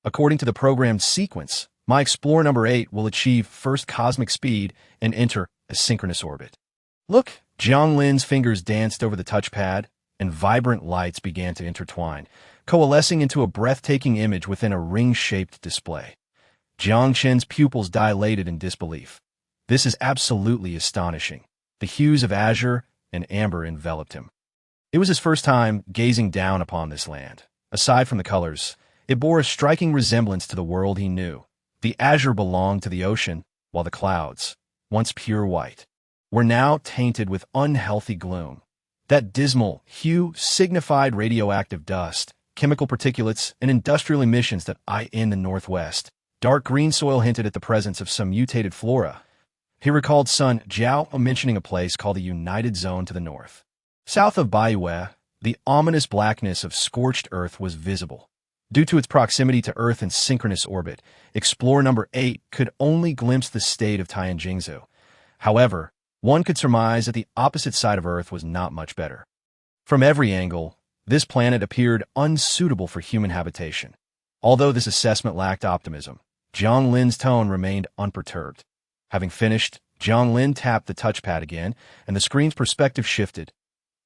"According to the programmed sequence, my Explorer number 8 will achieve first cosmic speed and enter a synchronous orbit." "Look!" Jiang Lin's fingers danced over the touchpad, and vibrant lights began to intertwine, coalescing into a breathtaking image within a ring-shaped display. Jiang Chen's pupils dilated in disbelief. This is absolutely astonishing. The hues of azure and amber enveloped him. It was his first time gazing down upon this land. Aside from the colors, it bore a striking resemblance to the world he knew. The azure belonged to the ocean, while the clouds, once pure white, were now tainted with unhealthy gloom. That dismal hue signified radioactive dust, chemical particulates, and industrial emissions that in the northwest. Dark green soil hinted at the presence of some mutated flora. He recalled Sun Jiao mentioning a place called the United Zone to the north. South of Baiwei, the ominous blackness of scorched earth was visible. Due to its proximity to Earth in synchronous orbit, Explorer number 8 could only glimpse the state of Tianjingzhou. However, one could surmise that the opposite side of Earth was not much better. From every angle, this planet appeared unsuitable for human habitation. Although this assessment lacked optimism, Jiang Lin's tone remained unperturbed. Having finished, Jiang Lin tapped the touchpad again, and the screen's perspective shifted.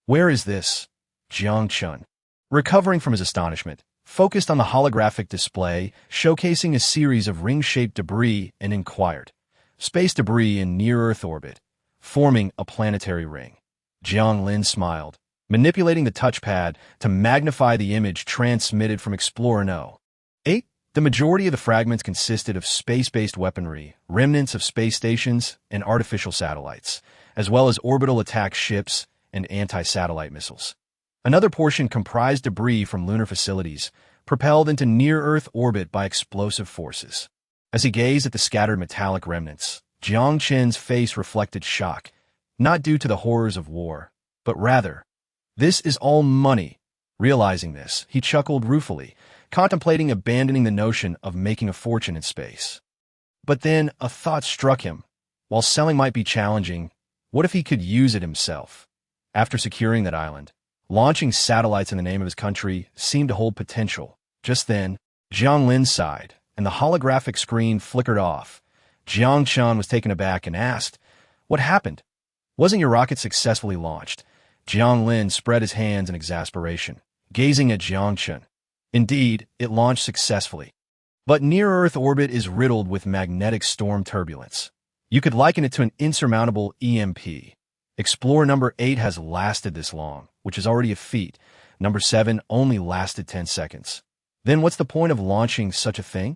"Where is this?" Jiang Chen, recovering from his astonishment, focused on the holographic display, showcasing a series of ring-shaped debris, and inquired. "Space debris in near-Earth orbit, forming a planetary ring." Jiang Lin smiled, manipulating the touchpad to magnify the image transmitted from Explorer No. 8. The majority of the fragments consisted of space-based weaponry, remnants of space stations, and artificial satellites, as well as orbital attack ships and anti-satellite missiles. Another portion comprised debris from lunar facilities, propelled into near-Earth orbit by explosive forces. As he gazed at the scattered metallic remnants, Jiang Chen's face reflected shock, not due to the horrors of war, but rather, "This is all money." Realizing this, he chuckled ruefully, contemplating abandoning the notion of making a fortune in space. But then a thought struck him. While selling might be challenging, what if he could use it himself? After securing that island, launching satellites in the name of his country seemed to hold potential. Just then, Jiang Lin sighed, and the holographic screen flickered off. Jiang Chen was taken aback and asked, "What happened? Wasn't your rocket successfully launched?" Jiang Lin spread his hands in exasperation, gazing at Jiang Chen. "Indeed, it launched successfully. But near-Earth orbit is riddled with magnetic storm turbulence. You could liken it to an insurmountable EMP. Explorer number 8 has lasted this long, which is already a feat. Number 7 only lasted 10 seconds. Then what's the point of launching such a thing?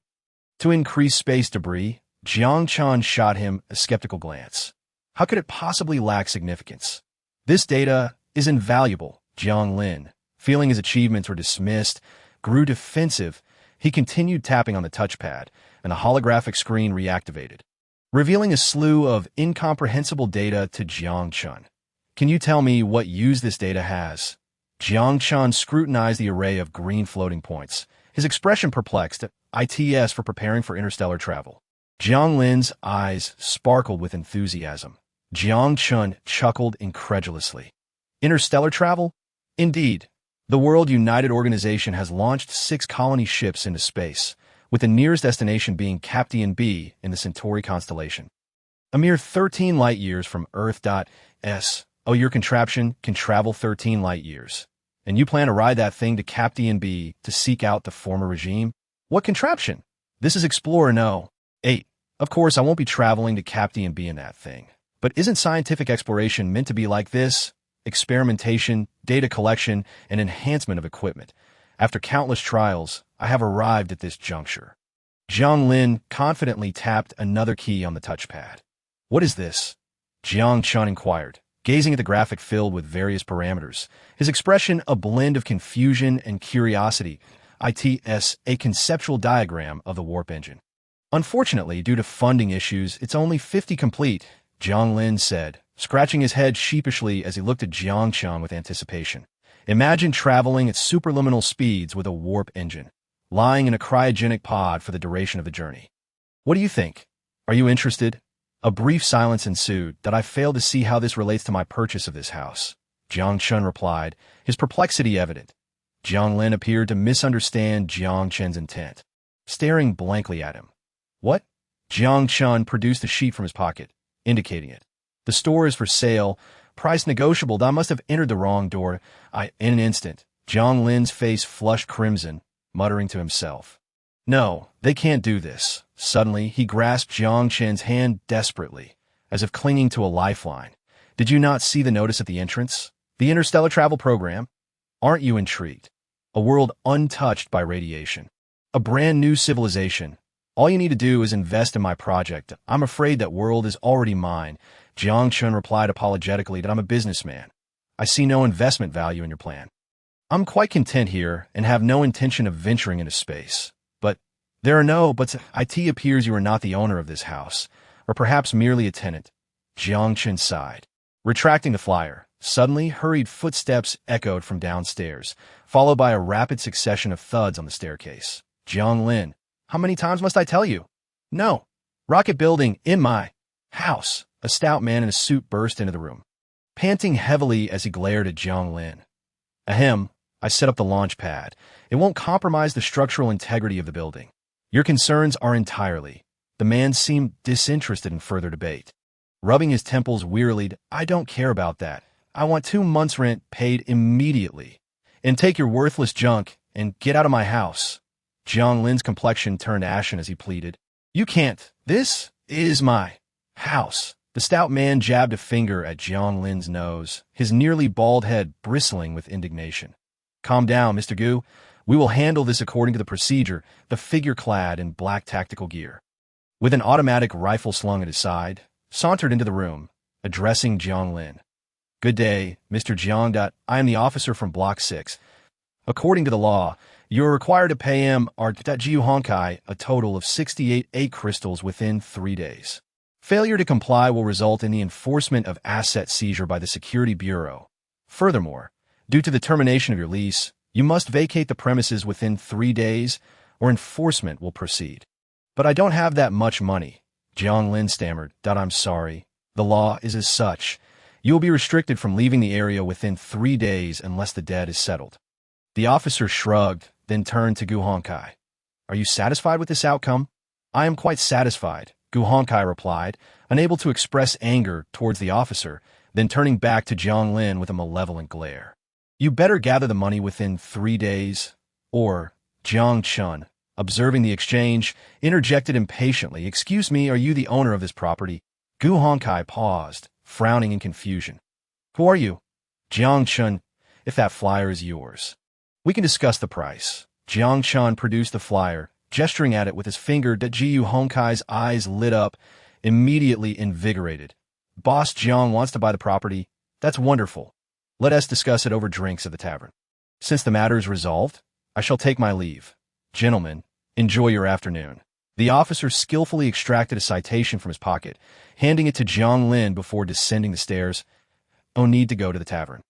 To increase space debris, Jiang Chen shot him a skeptical glance. How could it possibly lack significance? This data is invaluable, Jiang Lin, feeling his achievements were dismissed, grew defensive. He continued tapping on the touchpad, and the holographic screen reactivated, revealing a slew of incomprehensible data to Jiang Chen. Can you tell me what use this data has? Jiang Chen scrutinized the array of green floating points, his expression perplexed. ITS for preparing for interstellar travel. Jiang Lin's eyes sparkled with enthusiasm. Jiang Chen chuckled incredulously. Interstellar travel? Indeed. The World United Organization has launched 6 colony ships into space, with the nearest destination being Captain B in the Centauri constellation. A mere 13 light-years from Earth.S. Oh, your contraption can travel 13 light-years. And you plan to ride that thing to Captain B to seek out the former regime? What contraption? This is Explorer No. 8. Of course, I won't be traveling to Captain B in that thing. But isn't scientific exploration meant to be like this? Experimentation, data collection, and enhancement of equipment. After countless trials, I have arrived at this juncture. Jiang Lin confidently tapped another key on the touchpad. What is this? Jiang Chen inquired, gazing at the graphic filled with various parameters, his expression a blend of confusion and curiosity. ITS, a conceptual diagram of the warp engine. Unfortunately, due to funding issues, it's only 50 complete, Jiang Lin said, scratching his head sheepishly as he looked at Jiang Chen with anticipation. Imagine traveling at superluminal speeds with a warp engine, lying in a cryogenic pod for the duration of the journey. What do you think? Are you interested? A brief silence ensued that I failed to see how this relates to my purchase of this house. Jiang Chen replied, his perplexity evident. Jiang Lin appeared to misunderstand Jiang Chen's intent, staring blankly at him. What? Jiang Chen produced a sheet from his pocket, indicating it. The store is for sale, price negotiable. I must have entered the wrong door. In an instant, Jiang Lin's face flushed crimson, muttering to himself. No, they can't do this. Suddenly, he grasped Jiang Chen's hand desperately, as if clinging to a lifeline. Did you not see the notice at the entrance? The interstellar travel program? Aren't you intrigued? A world untouched by radiation. A brand new civilization. All you need to do is invest in my project. I'm afraid that world is already mine. Jiang Chen replied apologetically that I'm a businessman. I see no investment value in your plan. I'm quite content here and have no intention of venturing into space. But there are no buts. It appears you are not the owner of this house, or perhaps merely a tenant. Jiang Chen sighed. Retracting the flyer, suddenly hurried footsteps echoed from downstairs, followed by a rapid succession of thuds on the staircase. Jiang Lin, how many times must I tell you? No. Rocket building in my house. A stout man in a suit burst into the room, panting heavily as he glared at Jiang Lin. Ahem, I set up the launch pad. It won't compromise the structural integrity of the building. Your concerns are entirely. The man seemed disinterested in further debate. Rubbing his temples wearily, I don't care about that. I want 2 months' rent paid immediately. And take your worthless junk and get out of my house. Jiang Lin's complexion turned ashen as he pleaded. You can't. This is my house. The stout man jabbed a finger at Jiang Lin's nose, his nearly bald head bristling with indignation. Calm down, Mr. Gu. We will handle this according to the procedure, the figure clad in black tactical gear. With an automatic rifle slung at his side, sauntered into the room, addressing Jiang Lin. Good day, Mr. Jiang. I am the officer from Block 6. According to the law, you are required to pay M.Jiu Honkai a total of 68 8 crystals within 3 days. Failure to comply will result in the enforcement of asset seizure by the Security Bureau. Furthermore, due to the termination of your lease, you must vacate the premises within 3 days, or enforcement will proceed. But I don't have that much money, Jiang Lin stammered. I'm sorry. The law is as such. You will be restricted from leaving the area within 3 days unless the debt is settled. The officer shrugged, then turned to Gu Honkai. Are you satisfied with this outcome? I am quite satisfied, Gu Honkai replied, unable to express anger towards the officer, then turning back to Jiang Lin with a malevolent glare. You better gather the money within 3 days, or Jiang Chen, observing the exchange, interjected impatiently. Excuse me, are you the owner of this property? Gu Hongkai paused, frowning in confusion. Who are you? Jiang Chen, if that flyer is yours. We can discuss the price. Jiang Chen produced the flyer, gesturing at it with his finger. Gu Hongkai's eyes lit up, immediately invigorated. Boss Jiang wants to buy the property. That's wonderful. Let us discuss it over drinks at the tavern. Since the matter is resolved, I shall take my leave. Gentlemen, enjoy your afternoon. The officer skillfully extracted a citation from his pocket, handing it to Jiang Lin before descending the stairs. No need to go to the tavern.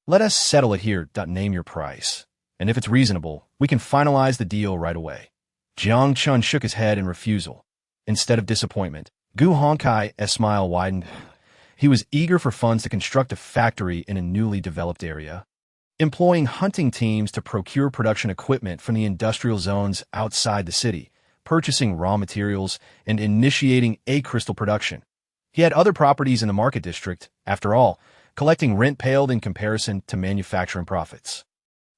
Let us settle it here. Name your price. And if it's reasonable, we can finalize the deal right away. Jiang Chen shook his head in refusal. Instead of disappointment, Gu Hongkai's smile widened. He was eager for funds to construct a factory in a newly developed area, employing hunting teams to procure production equipment from the industrial zones outside the city, purchasing raw materials, and initiating crystal production. He had other properties in the market district. After all, collecting rent paled in comparison to manufacturing profits.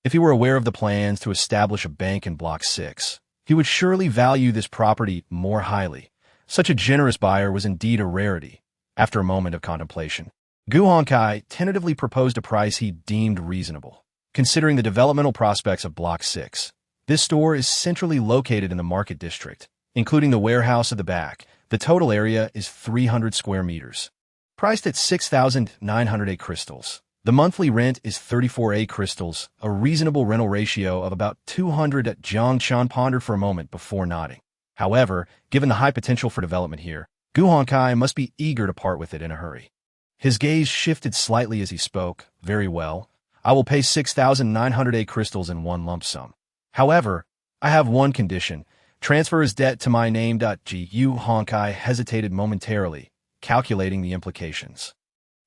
If he were aware of the plans to establish a bank in Block 6, he would surely value this property more highly. Such a generous buyer was indeed a rarity. After a moment of contemplation, Gu Hongkai tentatively proposed a price he deemed reasonable. Considering the developmental prospects of Block 6, this store is centrally located in the market district, including the warehouse at the back. The total area is 300 square meters. Priced at 6,908 crystals. The monthly rent is 34 crystals, a reasonable rental ratio of about 200. Jiang Chen pondered for a moment before nodding. However, given the high potential for development here, Gu Hongkai must be eager to part with it in a hurry. His gaze shifted slightly as he spoke. Very well. I will pay 6,908 crystals in one lump sum. However, I have one condition. Transfer his debt to my name. Gu Hongkai hesitated momentarily, calculating the implications.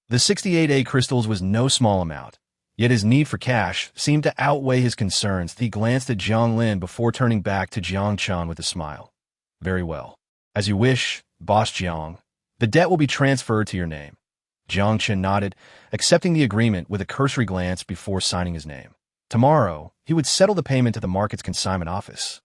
The 68 crystals was no small amount, yet his need for cash seemed to outweigh his concerns. He glanced at Jiang Lin before turning back to Jiang Chen with a smile. Very well. As you wish, Boss Jiang. The debt will be transferred to your name. Jiang Chen nodded, accepting the agreement with a cursory glance before signing his name. Tomorrow, he would settle the payment to the market's consignment office,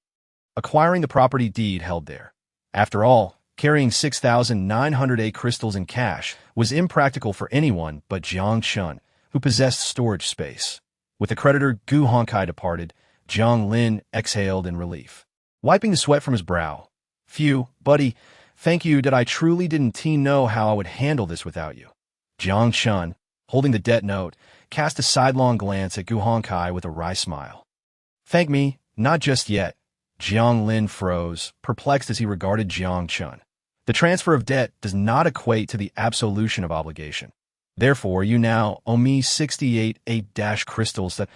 acquiring the property deed held there. After all, carrying 6,908 crystals in cash was impractical for anyone but Jiang Chen, who possessed storage space. With the creditor Gu Hongkai departed, Jiang Lin exhaled in relief, wiping the sweat from his brow. Phew, buddy, thank you. I truly didn't know how I would handle this without you. Jiang Chen, holding the debt note, cast a sidelong glance at Gu Hongkai with a wry smile. Thank me, not just yet. Jiang Lin froze, perplexed as he regarded Jiang Chen. The transfer of debt does not equate to the absolution of obligation. Therefore, you now owe me 68 crystals. That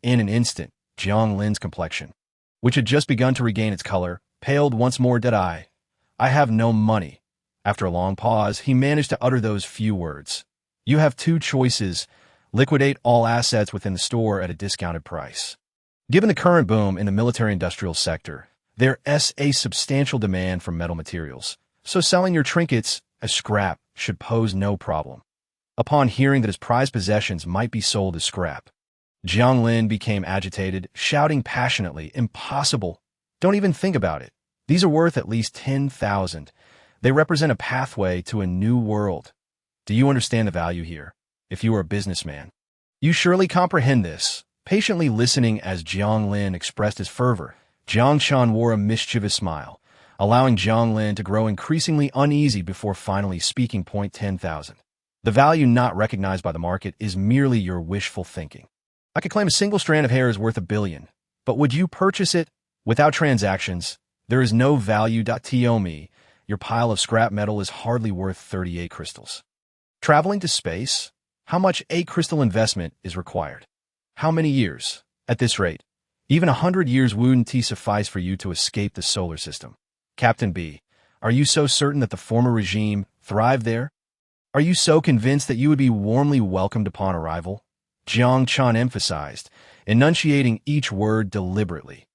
in an instant, Jiang Lin's complexion, which had just begun to regain its color, paled once more. I have no money. After a long pause, he managed to utter those few words. You have two choices. Liquidate all assets within the store at a discounted price. Given the current boom in the military-industrial sector, there is a substantial demand for metal materials, so selling your trinkets as scrap should pose no problem. Upon hearing that his prized possessions might be sold as scrap, Jiang Lin became agitated, shouting passionately, Impossible! Don't even think about it. These are worth at least 10,000. They represent a pathway to a new world. Do you understand the value here? If you are a businessman, you surely comprehend this. Patiently listening as Jiang Lin expressed his fervor, Jiang Chen wore a mischievous smile, allowing Jiang Lin to grow increasingly uneasy before finally speaking. 10,000. The value not recognized by the market is merely your wishful thinking. I could claim a single strand of hair is worth $1 billion, but would you purchase it? Without transactions, there is no value. To me, your pile of scrap metal is hardly worth 38 crystals. Traveling to space? How much crystal investment is required? How many years? At this rate, even 100 years wouldn't suffice for you to escape the solar system. Captain B, are you so certain that the former regime thrived there? Are you so convinced that you would be warmly welcomed upon arrival? Jiang Chen emphasized, enunciating each word deliberately.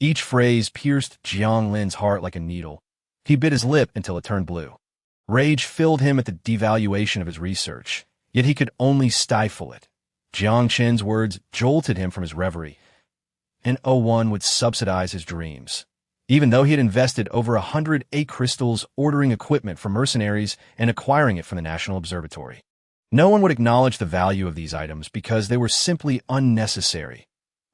Each phrase pierced Jiang Lin's heart like a needle. He bit his lip until it turned blue. Rage filled him at the devaluation of his research, yet he could only stifle it. Jiang Chen's words jolted him from his reverie. An 01 would subsidize his dreams. even though he had invested over 108 crystals ordering equipment from mercenaries and acquiring it from the National Observatory. No one would acknowledge the value of these items because they were simply unnecessary.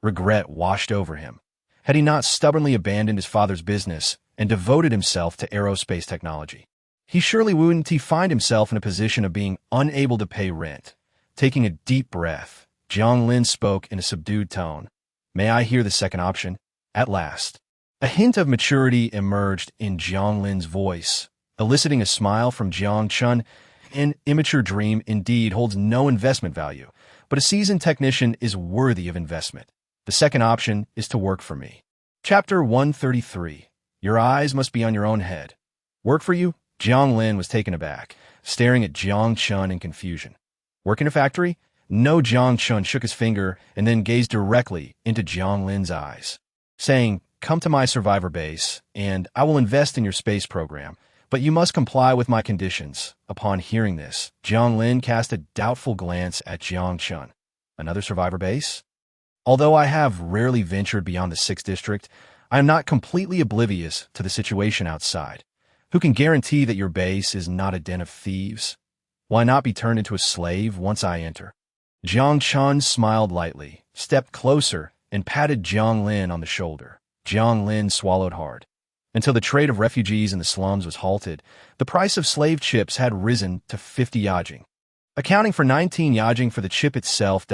Regret washed over him. Had he not stubbornly abandoned his father's business and devoted himself to aerospace technology, he surely wouldn't find himself in a position of being unable to pay rent. Taking a deep breath, Jiang Lin spoke in a subdued tone. "May I hear the second option?" At last. A hint of maturity emerged in Jiang Lin's voice, eliciting a smile from Jiang Chen. An immature dream indeed holds no investment value, but a seasoned technician is worthy of investment. The second option is to work for me. Chapter 133. Your eyes must be on your own head. Work for you? Jiang Lin was taken aback, staring at Jiang Chen in confusion. Work in a factory? No. Jiang Chen shook his finger and then gazed directly into Jiang Lin's eyes, saying, "Come to my survivor base, and I will invest in your space program, but you must comply with my conditions." Upon hearing this, Jiang Lin cast a doubtful glance at Jiang Chen. Another survivor base? Although I have rarely ventured beyond the 6th district, I am not completely oblivious to the situation outside. Who can guarantee that your base is not a den of thieves? Why not be turned into a slave once I enter? Jiang Chen smiled lightly, stepped closer, and patted Jiang Lin on the shoulder. Jiang Lin swallowed hard. Until the trade of refugees in the slums was halted, the price of slave chips had risen to 50 yajing, accounting for 19 yajing for the chip itself.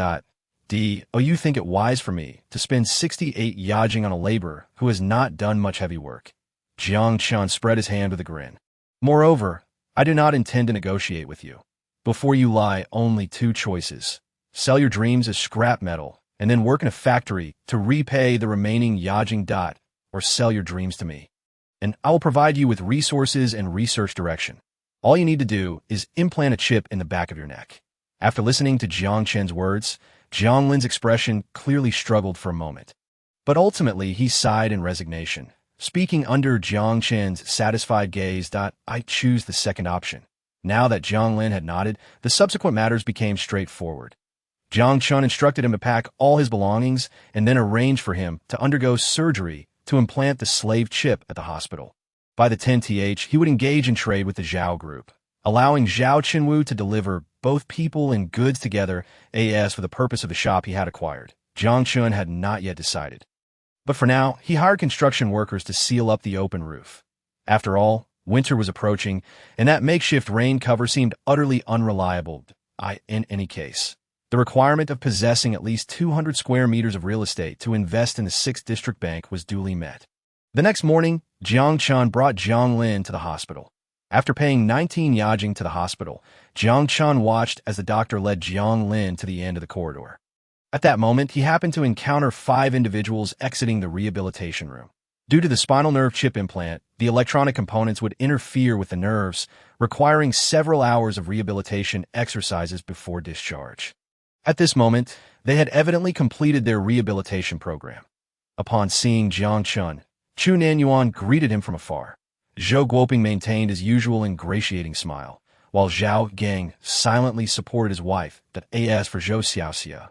Do you think it wise for me to spend 68 yajing on a laborer who has not done much heavy work? Jiang Chen spread his hand with a grin. Moreover, I do not intend to negotiate with you. Before you lie only two choices. Sell your dreams as scrap metal, and then work in a factory to repay the remaining yajing. Or sell your dreams to me, and I will provide you with resources and research direction. All you need to do is implant a chip in the back of your neck. After listening to Jiang Chen's words, Jiang Lin's expression clearly struggled for a moment. But ultimately, he sighed in resignation, speaking under Jiang Chen's satisfied gaze. "I choose the second option." Now that Jiang Lin had nodded, the subsequent matters became straightforward. Jiang Chen instructed him to pack all his belongings and then arranged for him to undergo surgery to implant the slave chip at the hospital. By the 10th, he would engage in trade with the Zhao group, allowing Zhao Qinwu to deliver both people and goods together as for the purpose of the shop he had acquired. Jiang Chen had not yet decided. But for now, he hired construction workers to seal up the open roof. After all, winter was approaching, and that makeshift rain cover seemed utterly unreliable. In any case, the requirement of possessing at least 200 square meters of real estate to invest in the 6th District Bank was duly met. The next morning, Jiang Chen brought Jiang Lin to the hospital. After paying 19 yajing to the hospital, Jiang Chen watched as the doctor led Jiang Lin to the end of the corridor. At that moment, he happened to encounter 5 individuals exiting the rehabilitation room. Due to the spinal nerve chip implant, the electronic components would interfere with the nerves, requiring several hours of rehabilitation exercises before discharge. At this moment, they had evidently completed their rehabilitation program. Upon seeing Jiang Chen, Chu Nanyuan greeted him from afar. Zhou Guoping maintained his usual ingratiating smile, while Zhao Gang silently supported his wife, as for Zhou Xiaoxia.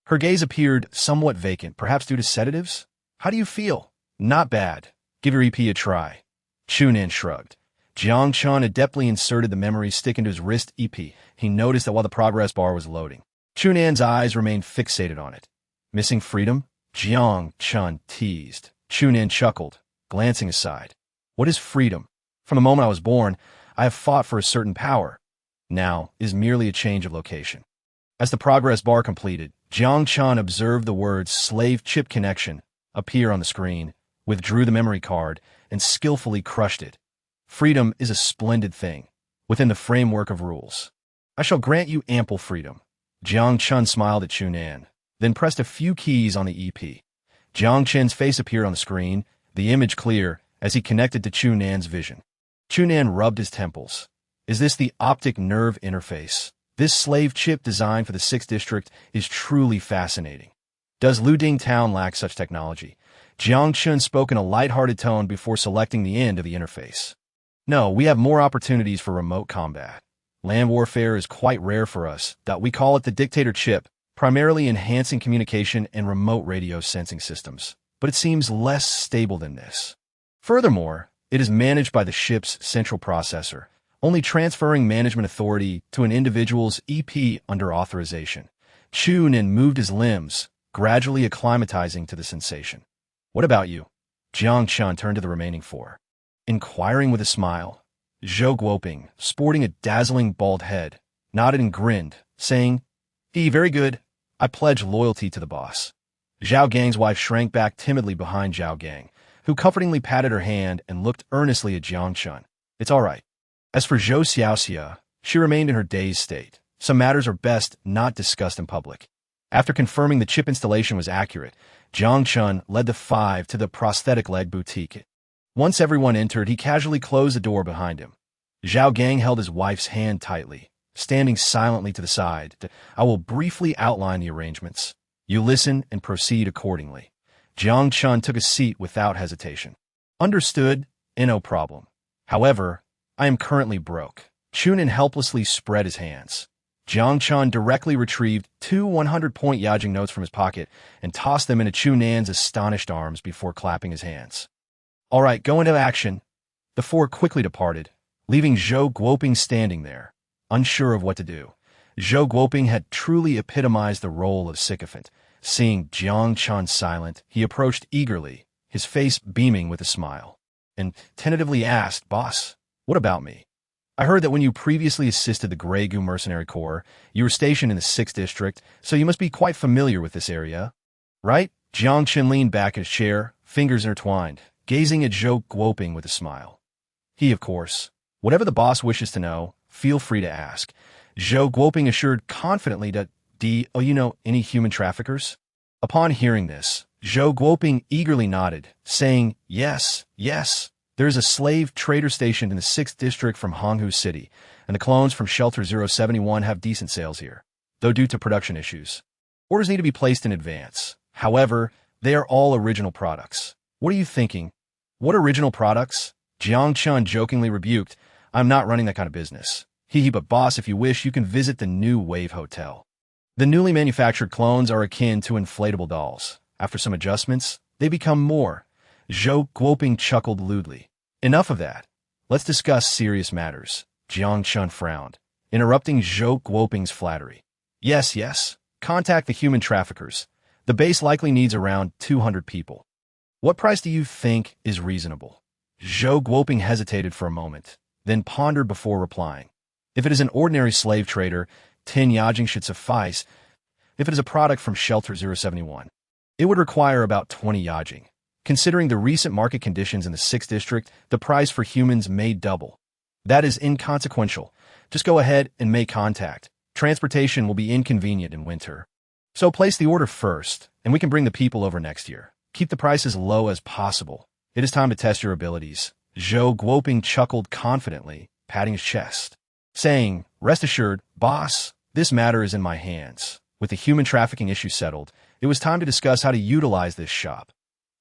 Her gaze appeared somewhat vacant, perhaps due to sedatives. "How do you feel?" "Not bad. Give your EP a try." Chu Nan shrugged. Jiang Chen adeptly inserted the memory stick into his wrist EP. He noticed that while the progress bar was loading, Chu Nan's eyes remained fixated on it. "Missing freedom?" Jiang Chen teased. Chu Nan chuckled, glancing aside. "What is freedom? From the moment I was born, I have fought for a certain power. Now is merely a change of location." As the progress bar completed, Jiang Chen observed the words "slave chip connection" appear on the screen, withdrew the memory card, and skillfully crushed it. Freedom is a splendid thing, within the framework of rules. I shall grant you ample freedom. Jiang Chen smiled at Chu Nan, then pressed a few keys on the EP. Jiang Chen's face appeared on the screen, the image clear, as he connected to Chu Nan's vision. Chu Nan rubbed his temples. Is this the optic nerve interface? This slave chip designed for the 6th District is truly fascinating. Does Luding Town lack such technology? Jiang Chen spoke in a light-hearted tone before selecting the end of the interface. No, we have more opportunities for remote combat. Land warfare is quite rare for us. We call it the dictator chip, primarily enhancing communication and remote radio sensing systems. But it seems less stable than this. Furthermore, it is managed by the ship's central processor, only transferring management authority to an individual's EP under authorization. Chunin moved his limbs, gradually acclimatizing to the sensation. What about you? Jiang Chen turned to the remaining four, inquiring with a smile. Zhou Guoping, sporting a dazzling bald head, nodded and grinned, saying, very good. I pledge loyalty to the boss. Zhao Gang's wife shrank back timidly behind Zhao Gang, who comfortingly patted her hand and looked earnestly at Jiang Chen. It's all right. As for Zhou Xiaoxia, she remained in her dazed state. Some matters are best not discussed in public. After confirming the chip installation was accurate, Jiang Chen led the five to the prosthetic leg boutique. Once everyone entered, he casually closed the door behind him. Zhao Gang held his wife's hand tightly, standing silently to the side. I will briefly outline the arrangements. You listen and proceed accordingly. Jiang Chen took a seat without hesitation. Understood, no problem. However, I am currently broke. Chunin helplessly spread his hands. Jiang Chen directly retrieved 2 100-point Yajing notes from his pocket and tossed them into Chunan's astonished arms before clapping his hands. All right, go into action. The four quickly departed, leaving Zhou Guoping standing there, unsure of what to do. Zhou Guoping had truly epitomized the role of sycophant. Seeing Jiang Chen silent, he approached eagerly, his face beaming with a smile, and tentatively asked, Boss, what about me? I heard that when you previously assisted the Grey Goo Mercenary Corps, you were stationed in the 6th District, so you must be quite familiar with this area, right? Jiang Chen leaned back in his chair, fingers intertwined, gazing at Zhou Guoping with a smile. Of course, whatever the boss wishes to know, feel free to ask. Zhou Guoping assured confidently that, any human traffickers? Upon hearing this, Zhou Guoping eagerly nodded, saying, yes. There is a slave trader stationed in the 6th District from Honghu City, and the clones from Shelter 071 have decent sales here, though due to production issues. Orders need to be placed in advance. However, they are all original products. What are you thinking? What original products? Jiang Chen jokingly rebuked, I'm not running that kind of business. But boss, if you wish, you can visit the new Wave Hotel. The newly manufactured clones are akin to inflatable dolls. After some adjustments, they become more. Zhou Guoping chuckled lewdly. Enough of that. Let's discuss serious matters. Jiang Chen frowned, interrupting Zhou Guoping's flattery. Yes. Contact the human traffickers. The base likely needs around 200 people. What price do you think is reasonable? Zhou Guoping hesitated for a moment, then pondered before replying. If it is an ordinary slave trader, 10 Yajing should suffice. If it is a product from Shelter 071, it would require about 20 Yajing. Considering the recent market conditions in the 6th District, the price for humans may double. That is inconsequential. Just go ahead and make contact. Transportation will be inconvenient in winter. So place the order first, and we can bring the people over next year. Keep the price as low as possible. It is time to test your abilities. Zhou Guoping chuckled confidently, patting his chest, saying, Rest assured, boss, this matter is in my hands. With the human trafficking issue settled, it was time to discuss how to utilize this shop.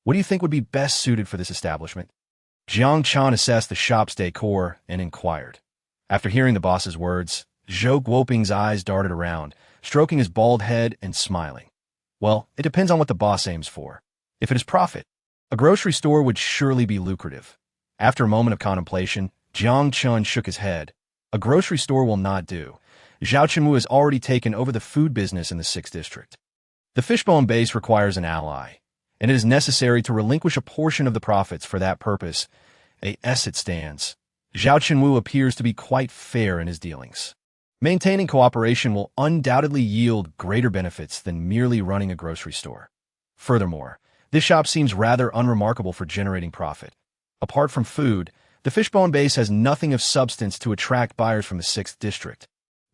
What do you think would be best suited for this establishment? Jiang Chen assessed the shop's decor and inquired. After hearing the boss's words, Zhou Guoping's eyes darted around, stroking his bald head and smiling. Well, it depends on what the boss aims for. If it is profit, a grocery store would surely be lucrative. After a moment of contemplation, Jiang Chen shook his head. A grocery store will not do. Zhao Chenwu has already taken over the food business in the 6th District. The fishbone base requires an ally, and it is necessary to relinquish a portion of the profits for that purpose. As it stands, Zhao Chenwu appears to be quite fair in his dealings. Maintaining cooperation will undoubtedly yield greater benefits than merely running a grocery store. Furthermore, this shop seems rather unremarkable for generating profit. Apart from food, the fishbone base has nothing of substance to attract buyers from the 6th District.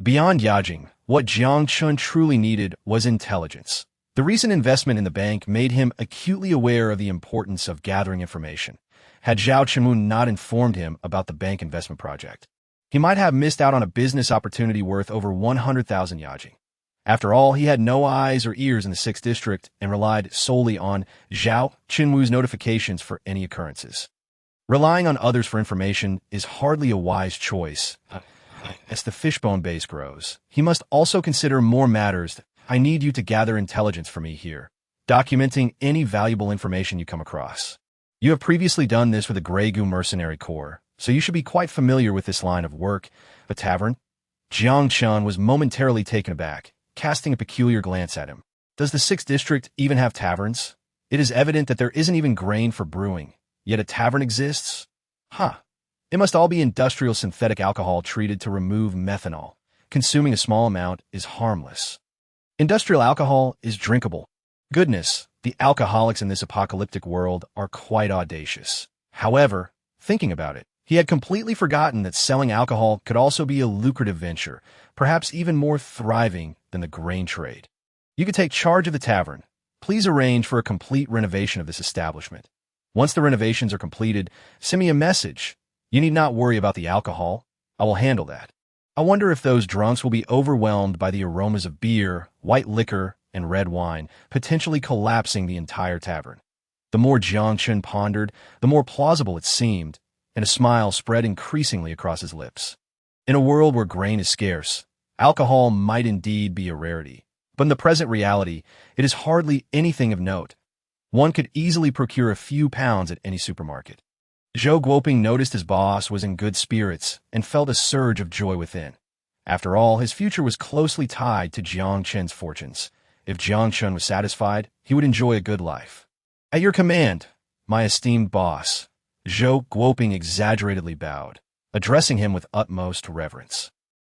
Beyond Yajing, what Jiang Chen truly needed was intelligence. The recent investment in the bank made him acutely aware of the importance of gathering information. Had Zhao Chenwu not informed him about the bank investment project, he might have missed out on a business opportunity worth over 100,000 Yajing. After all, he had no eyes or ears in the 6th District and relied solely on Zhao Chenwu's notifications for any occurrences. Relying on others for information is hardly a wise choice. As the fishbone base grows, he must also consider more matters. I need you to gather intelligence for me here, documenting any valuable information you come across. You have previously done this for the Grey Goo Mercenary Corps, so you should be quite familiar with this line of work. The tavern? Jiang Chen was momentarily taken aback, casting a peculiar glance at him. Does the 6th District even have taverns? It is evident that there isn't even grain for brewing, yet a tavern exists? Huh. It must all be industrial synthetic alcohol treated to remove methanol. Consuming a small amount is harmless. Industrial alcohol is drinkable. Goodness, the alcoholics in this apocalyptic world are quite audacious. However, thinking about it, he had completely forgotten that selling alcohol could also be a lucrative venture, perhaps even more thriving than the grain trade. You could take charge of the tavern. Please arrange for a complete renovation of this establishment. Once the renovations are completed, send me a message. You need not worry about the alcohol. I will handle that. I wonder if those drunks will be overwhelmed by the aromas of beer, white liquor, and red wine, potentially collapsing the entire tavern. The more Jiang Chen pondered, the more plausible it seemed, and a smile spread increasingly across his lips. In a world where grain is scarce, alcohol might indeed be a rarity, but in the present reality, it is hardly anything of note. One could easily procure a few pounds at any supermarket. Zhou Guoping noticed his boss was in good spirits and felt a surge of joy within. After all, his future was closely tied to Jiang Chen's fortunes. If Jiang Chen was satisfied, he would enjoy a good life. At your command, my esteemed boss, Zhou Guoping exaggeratedly bowed, addressing him with utmost reverence.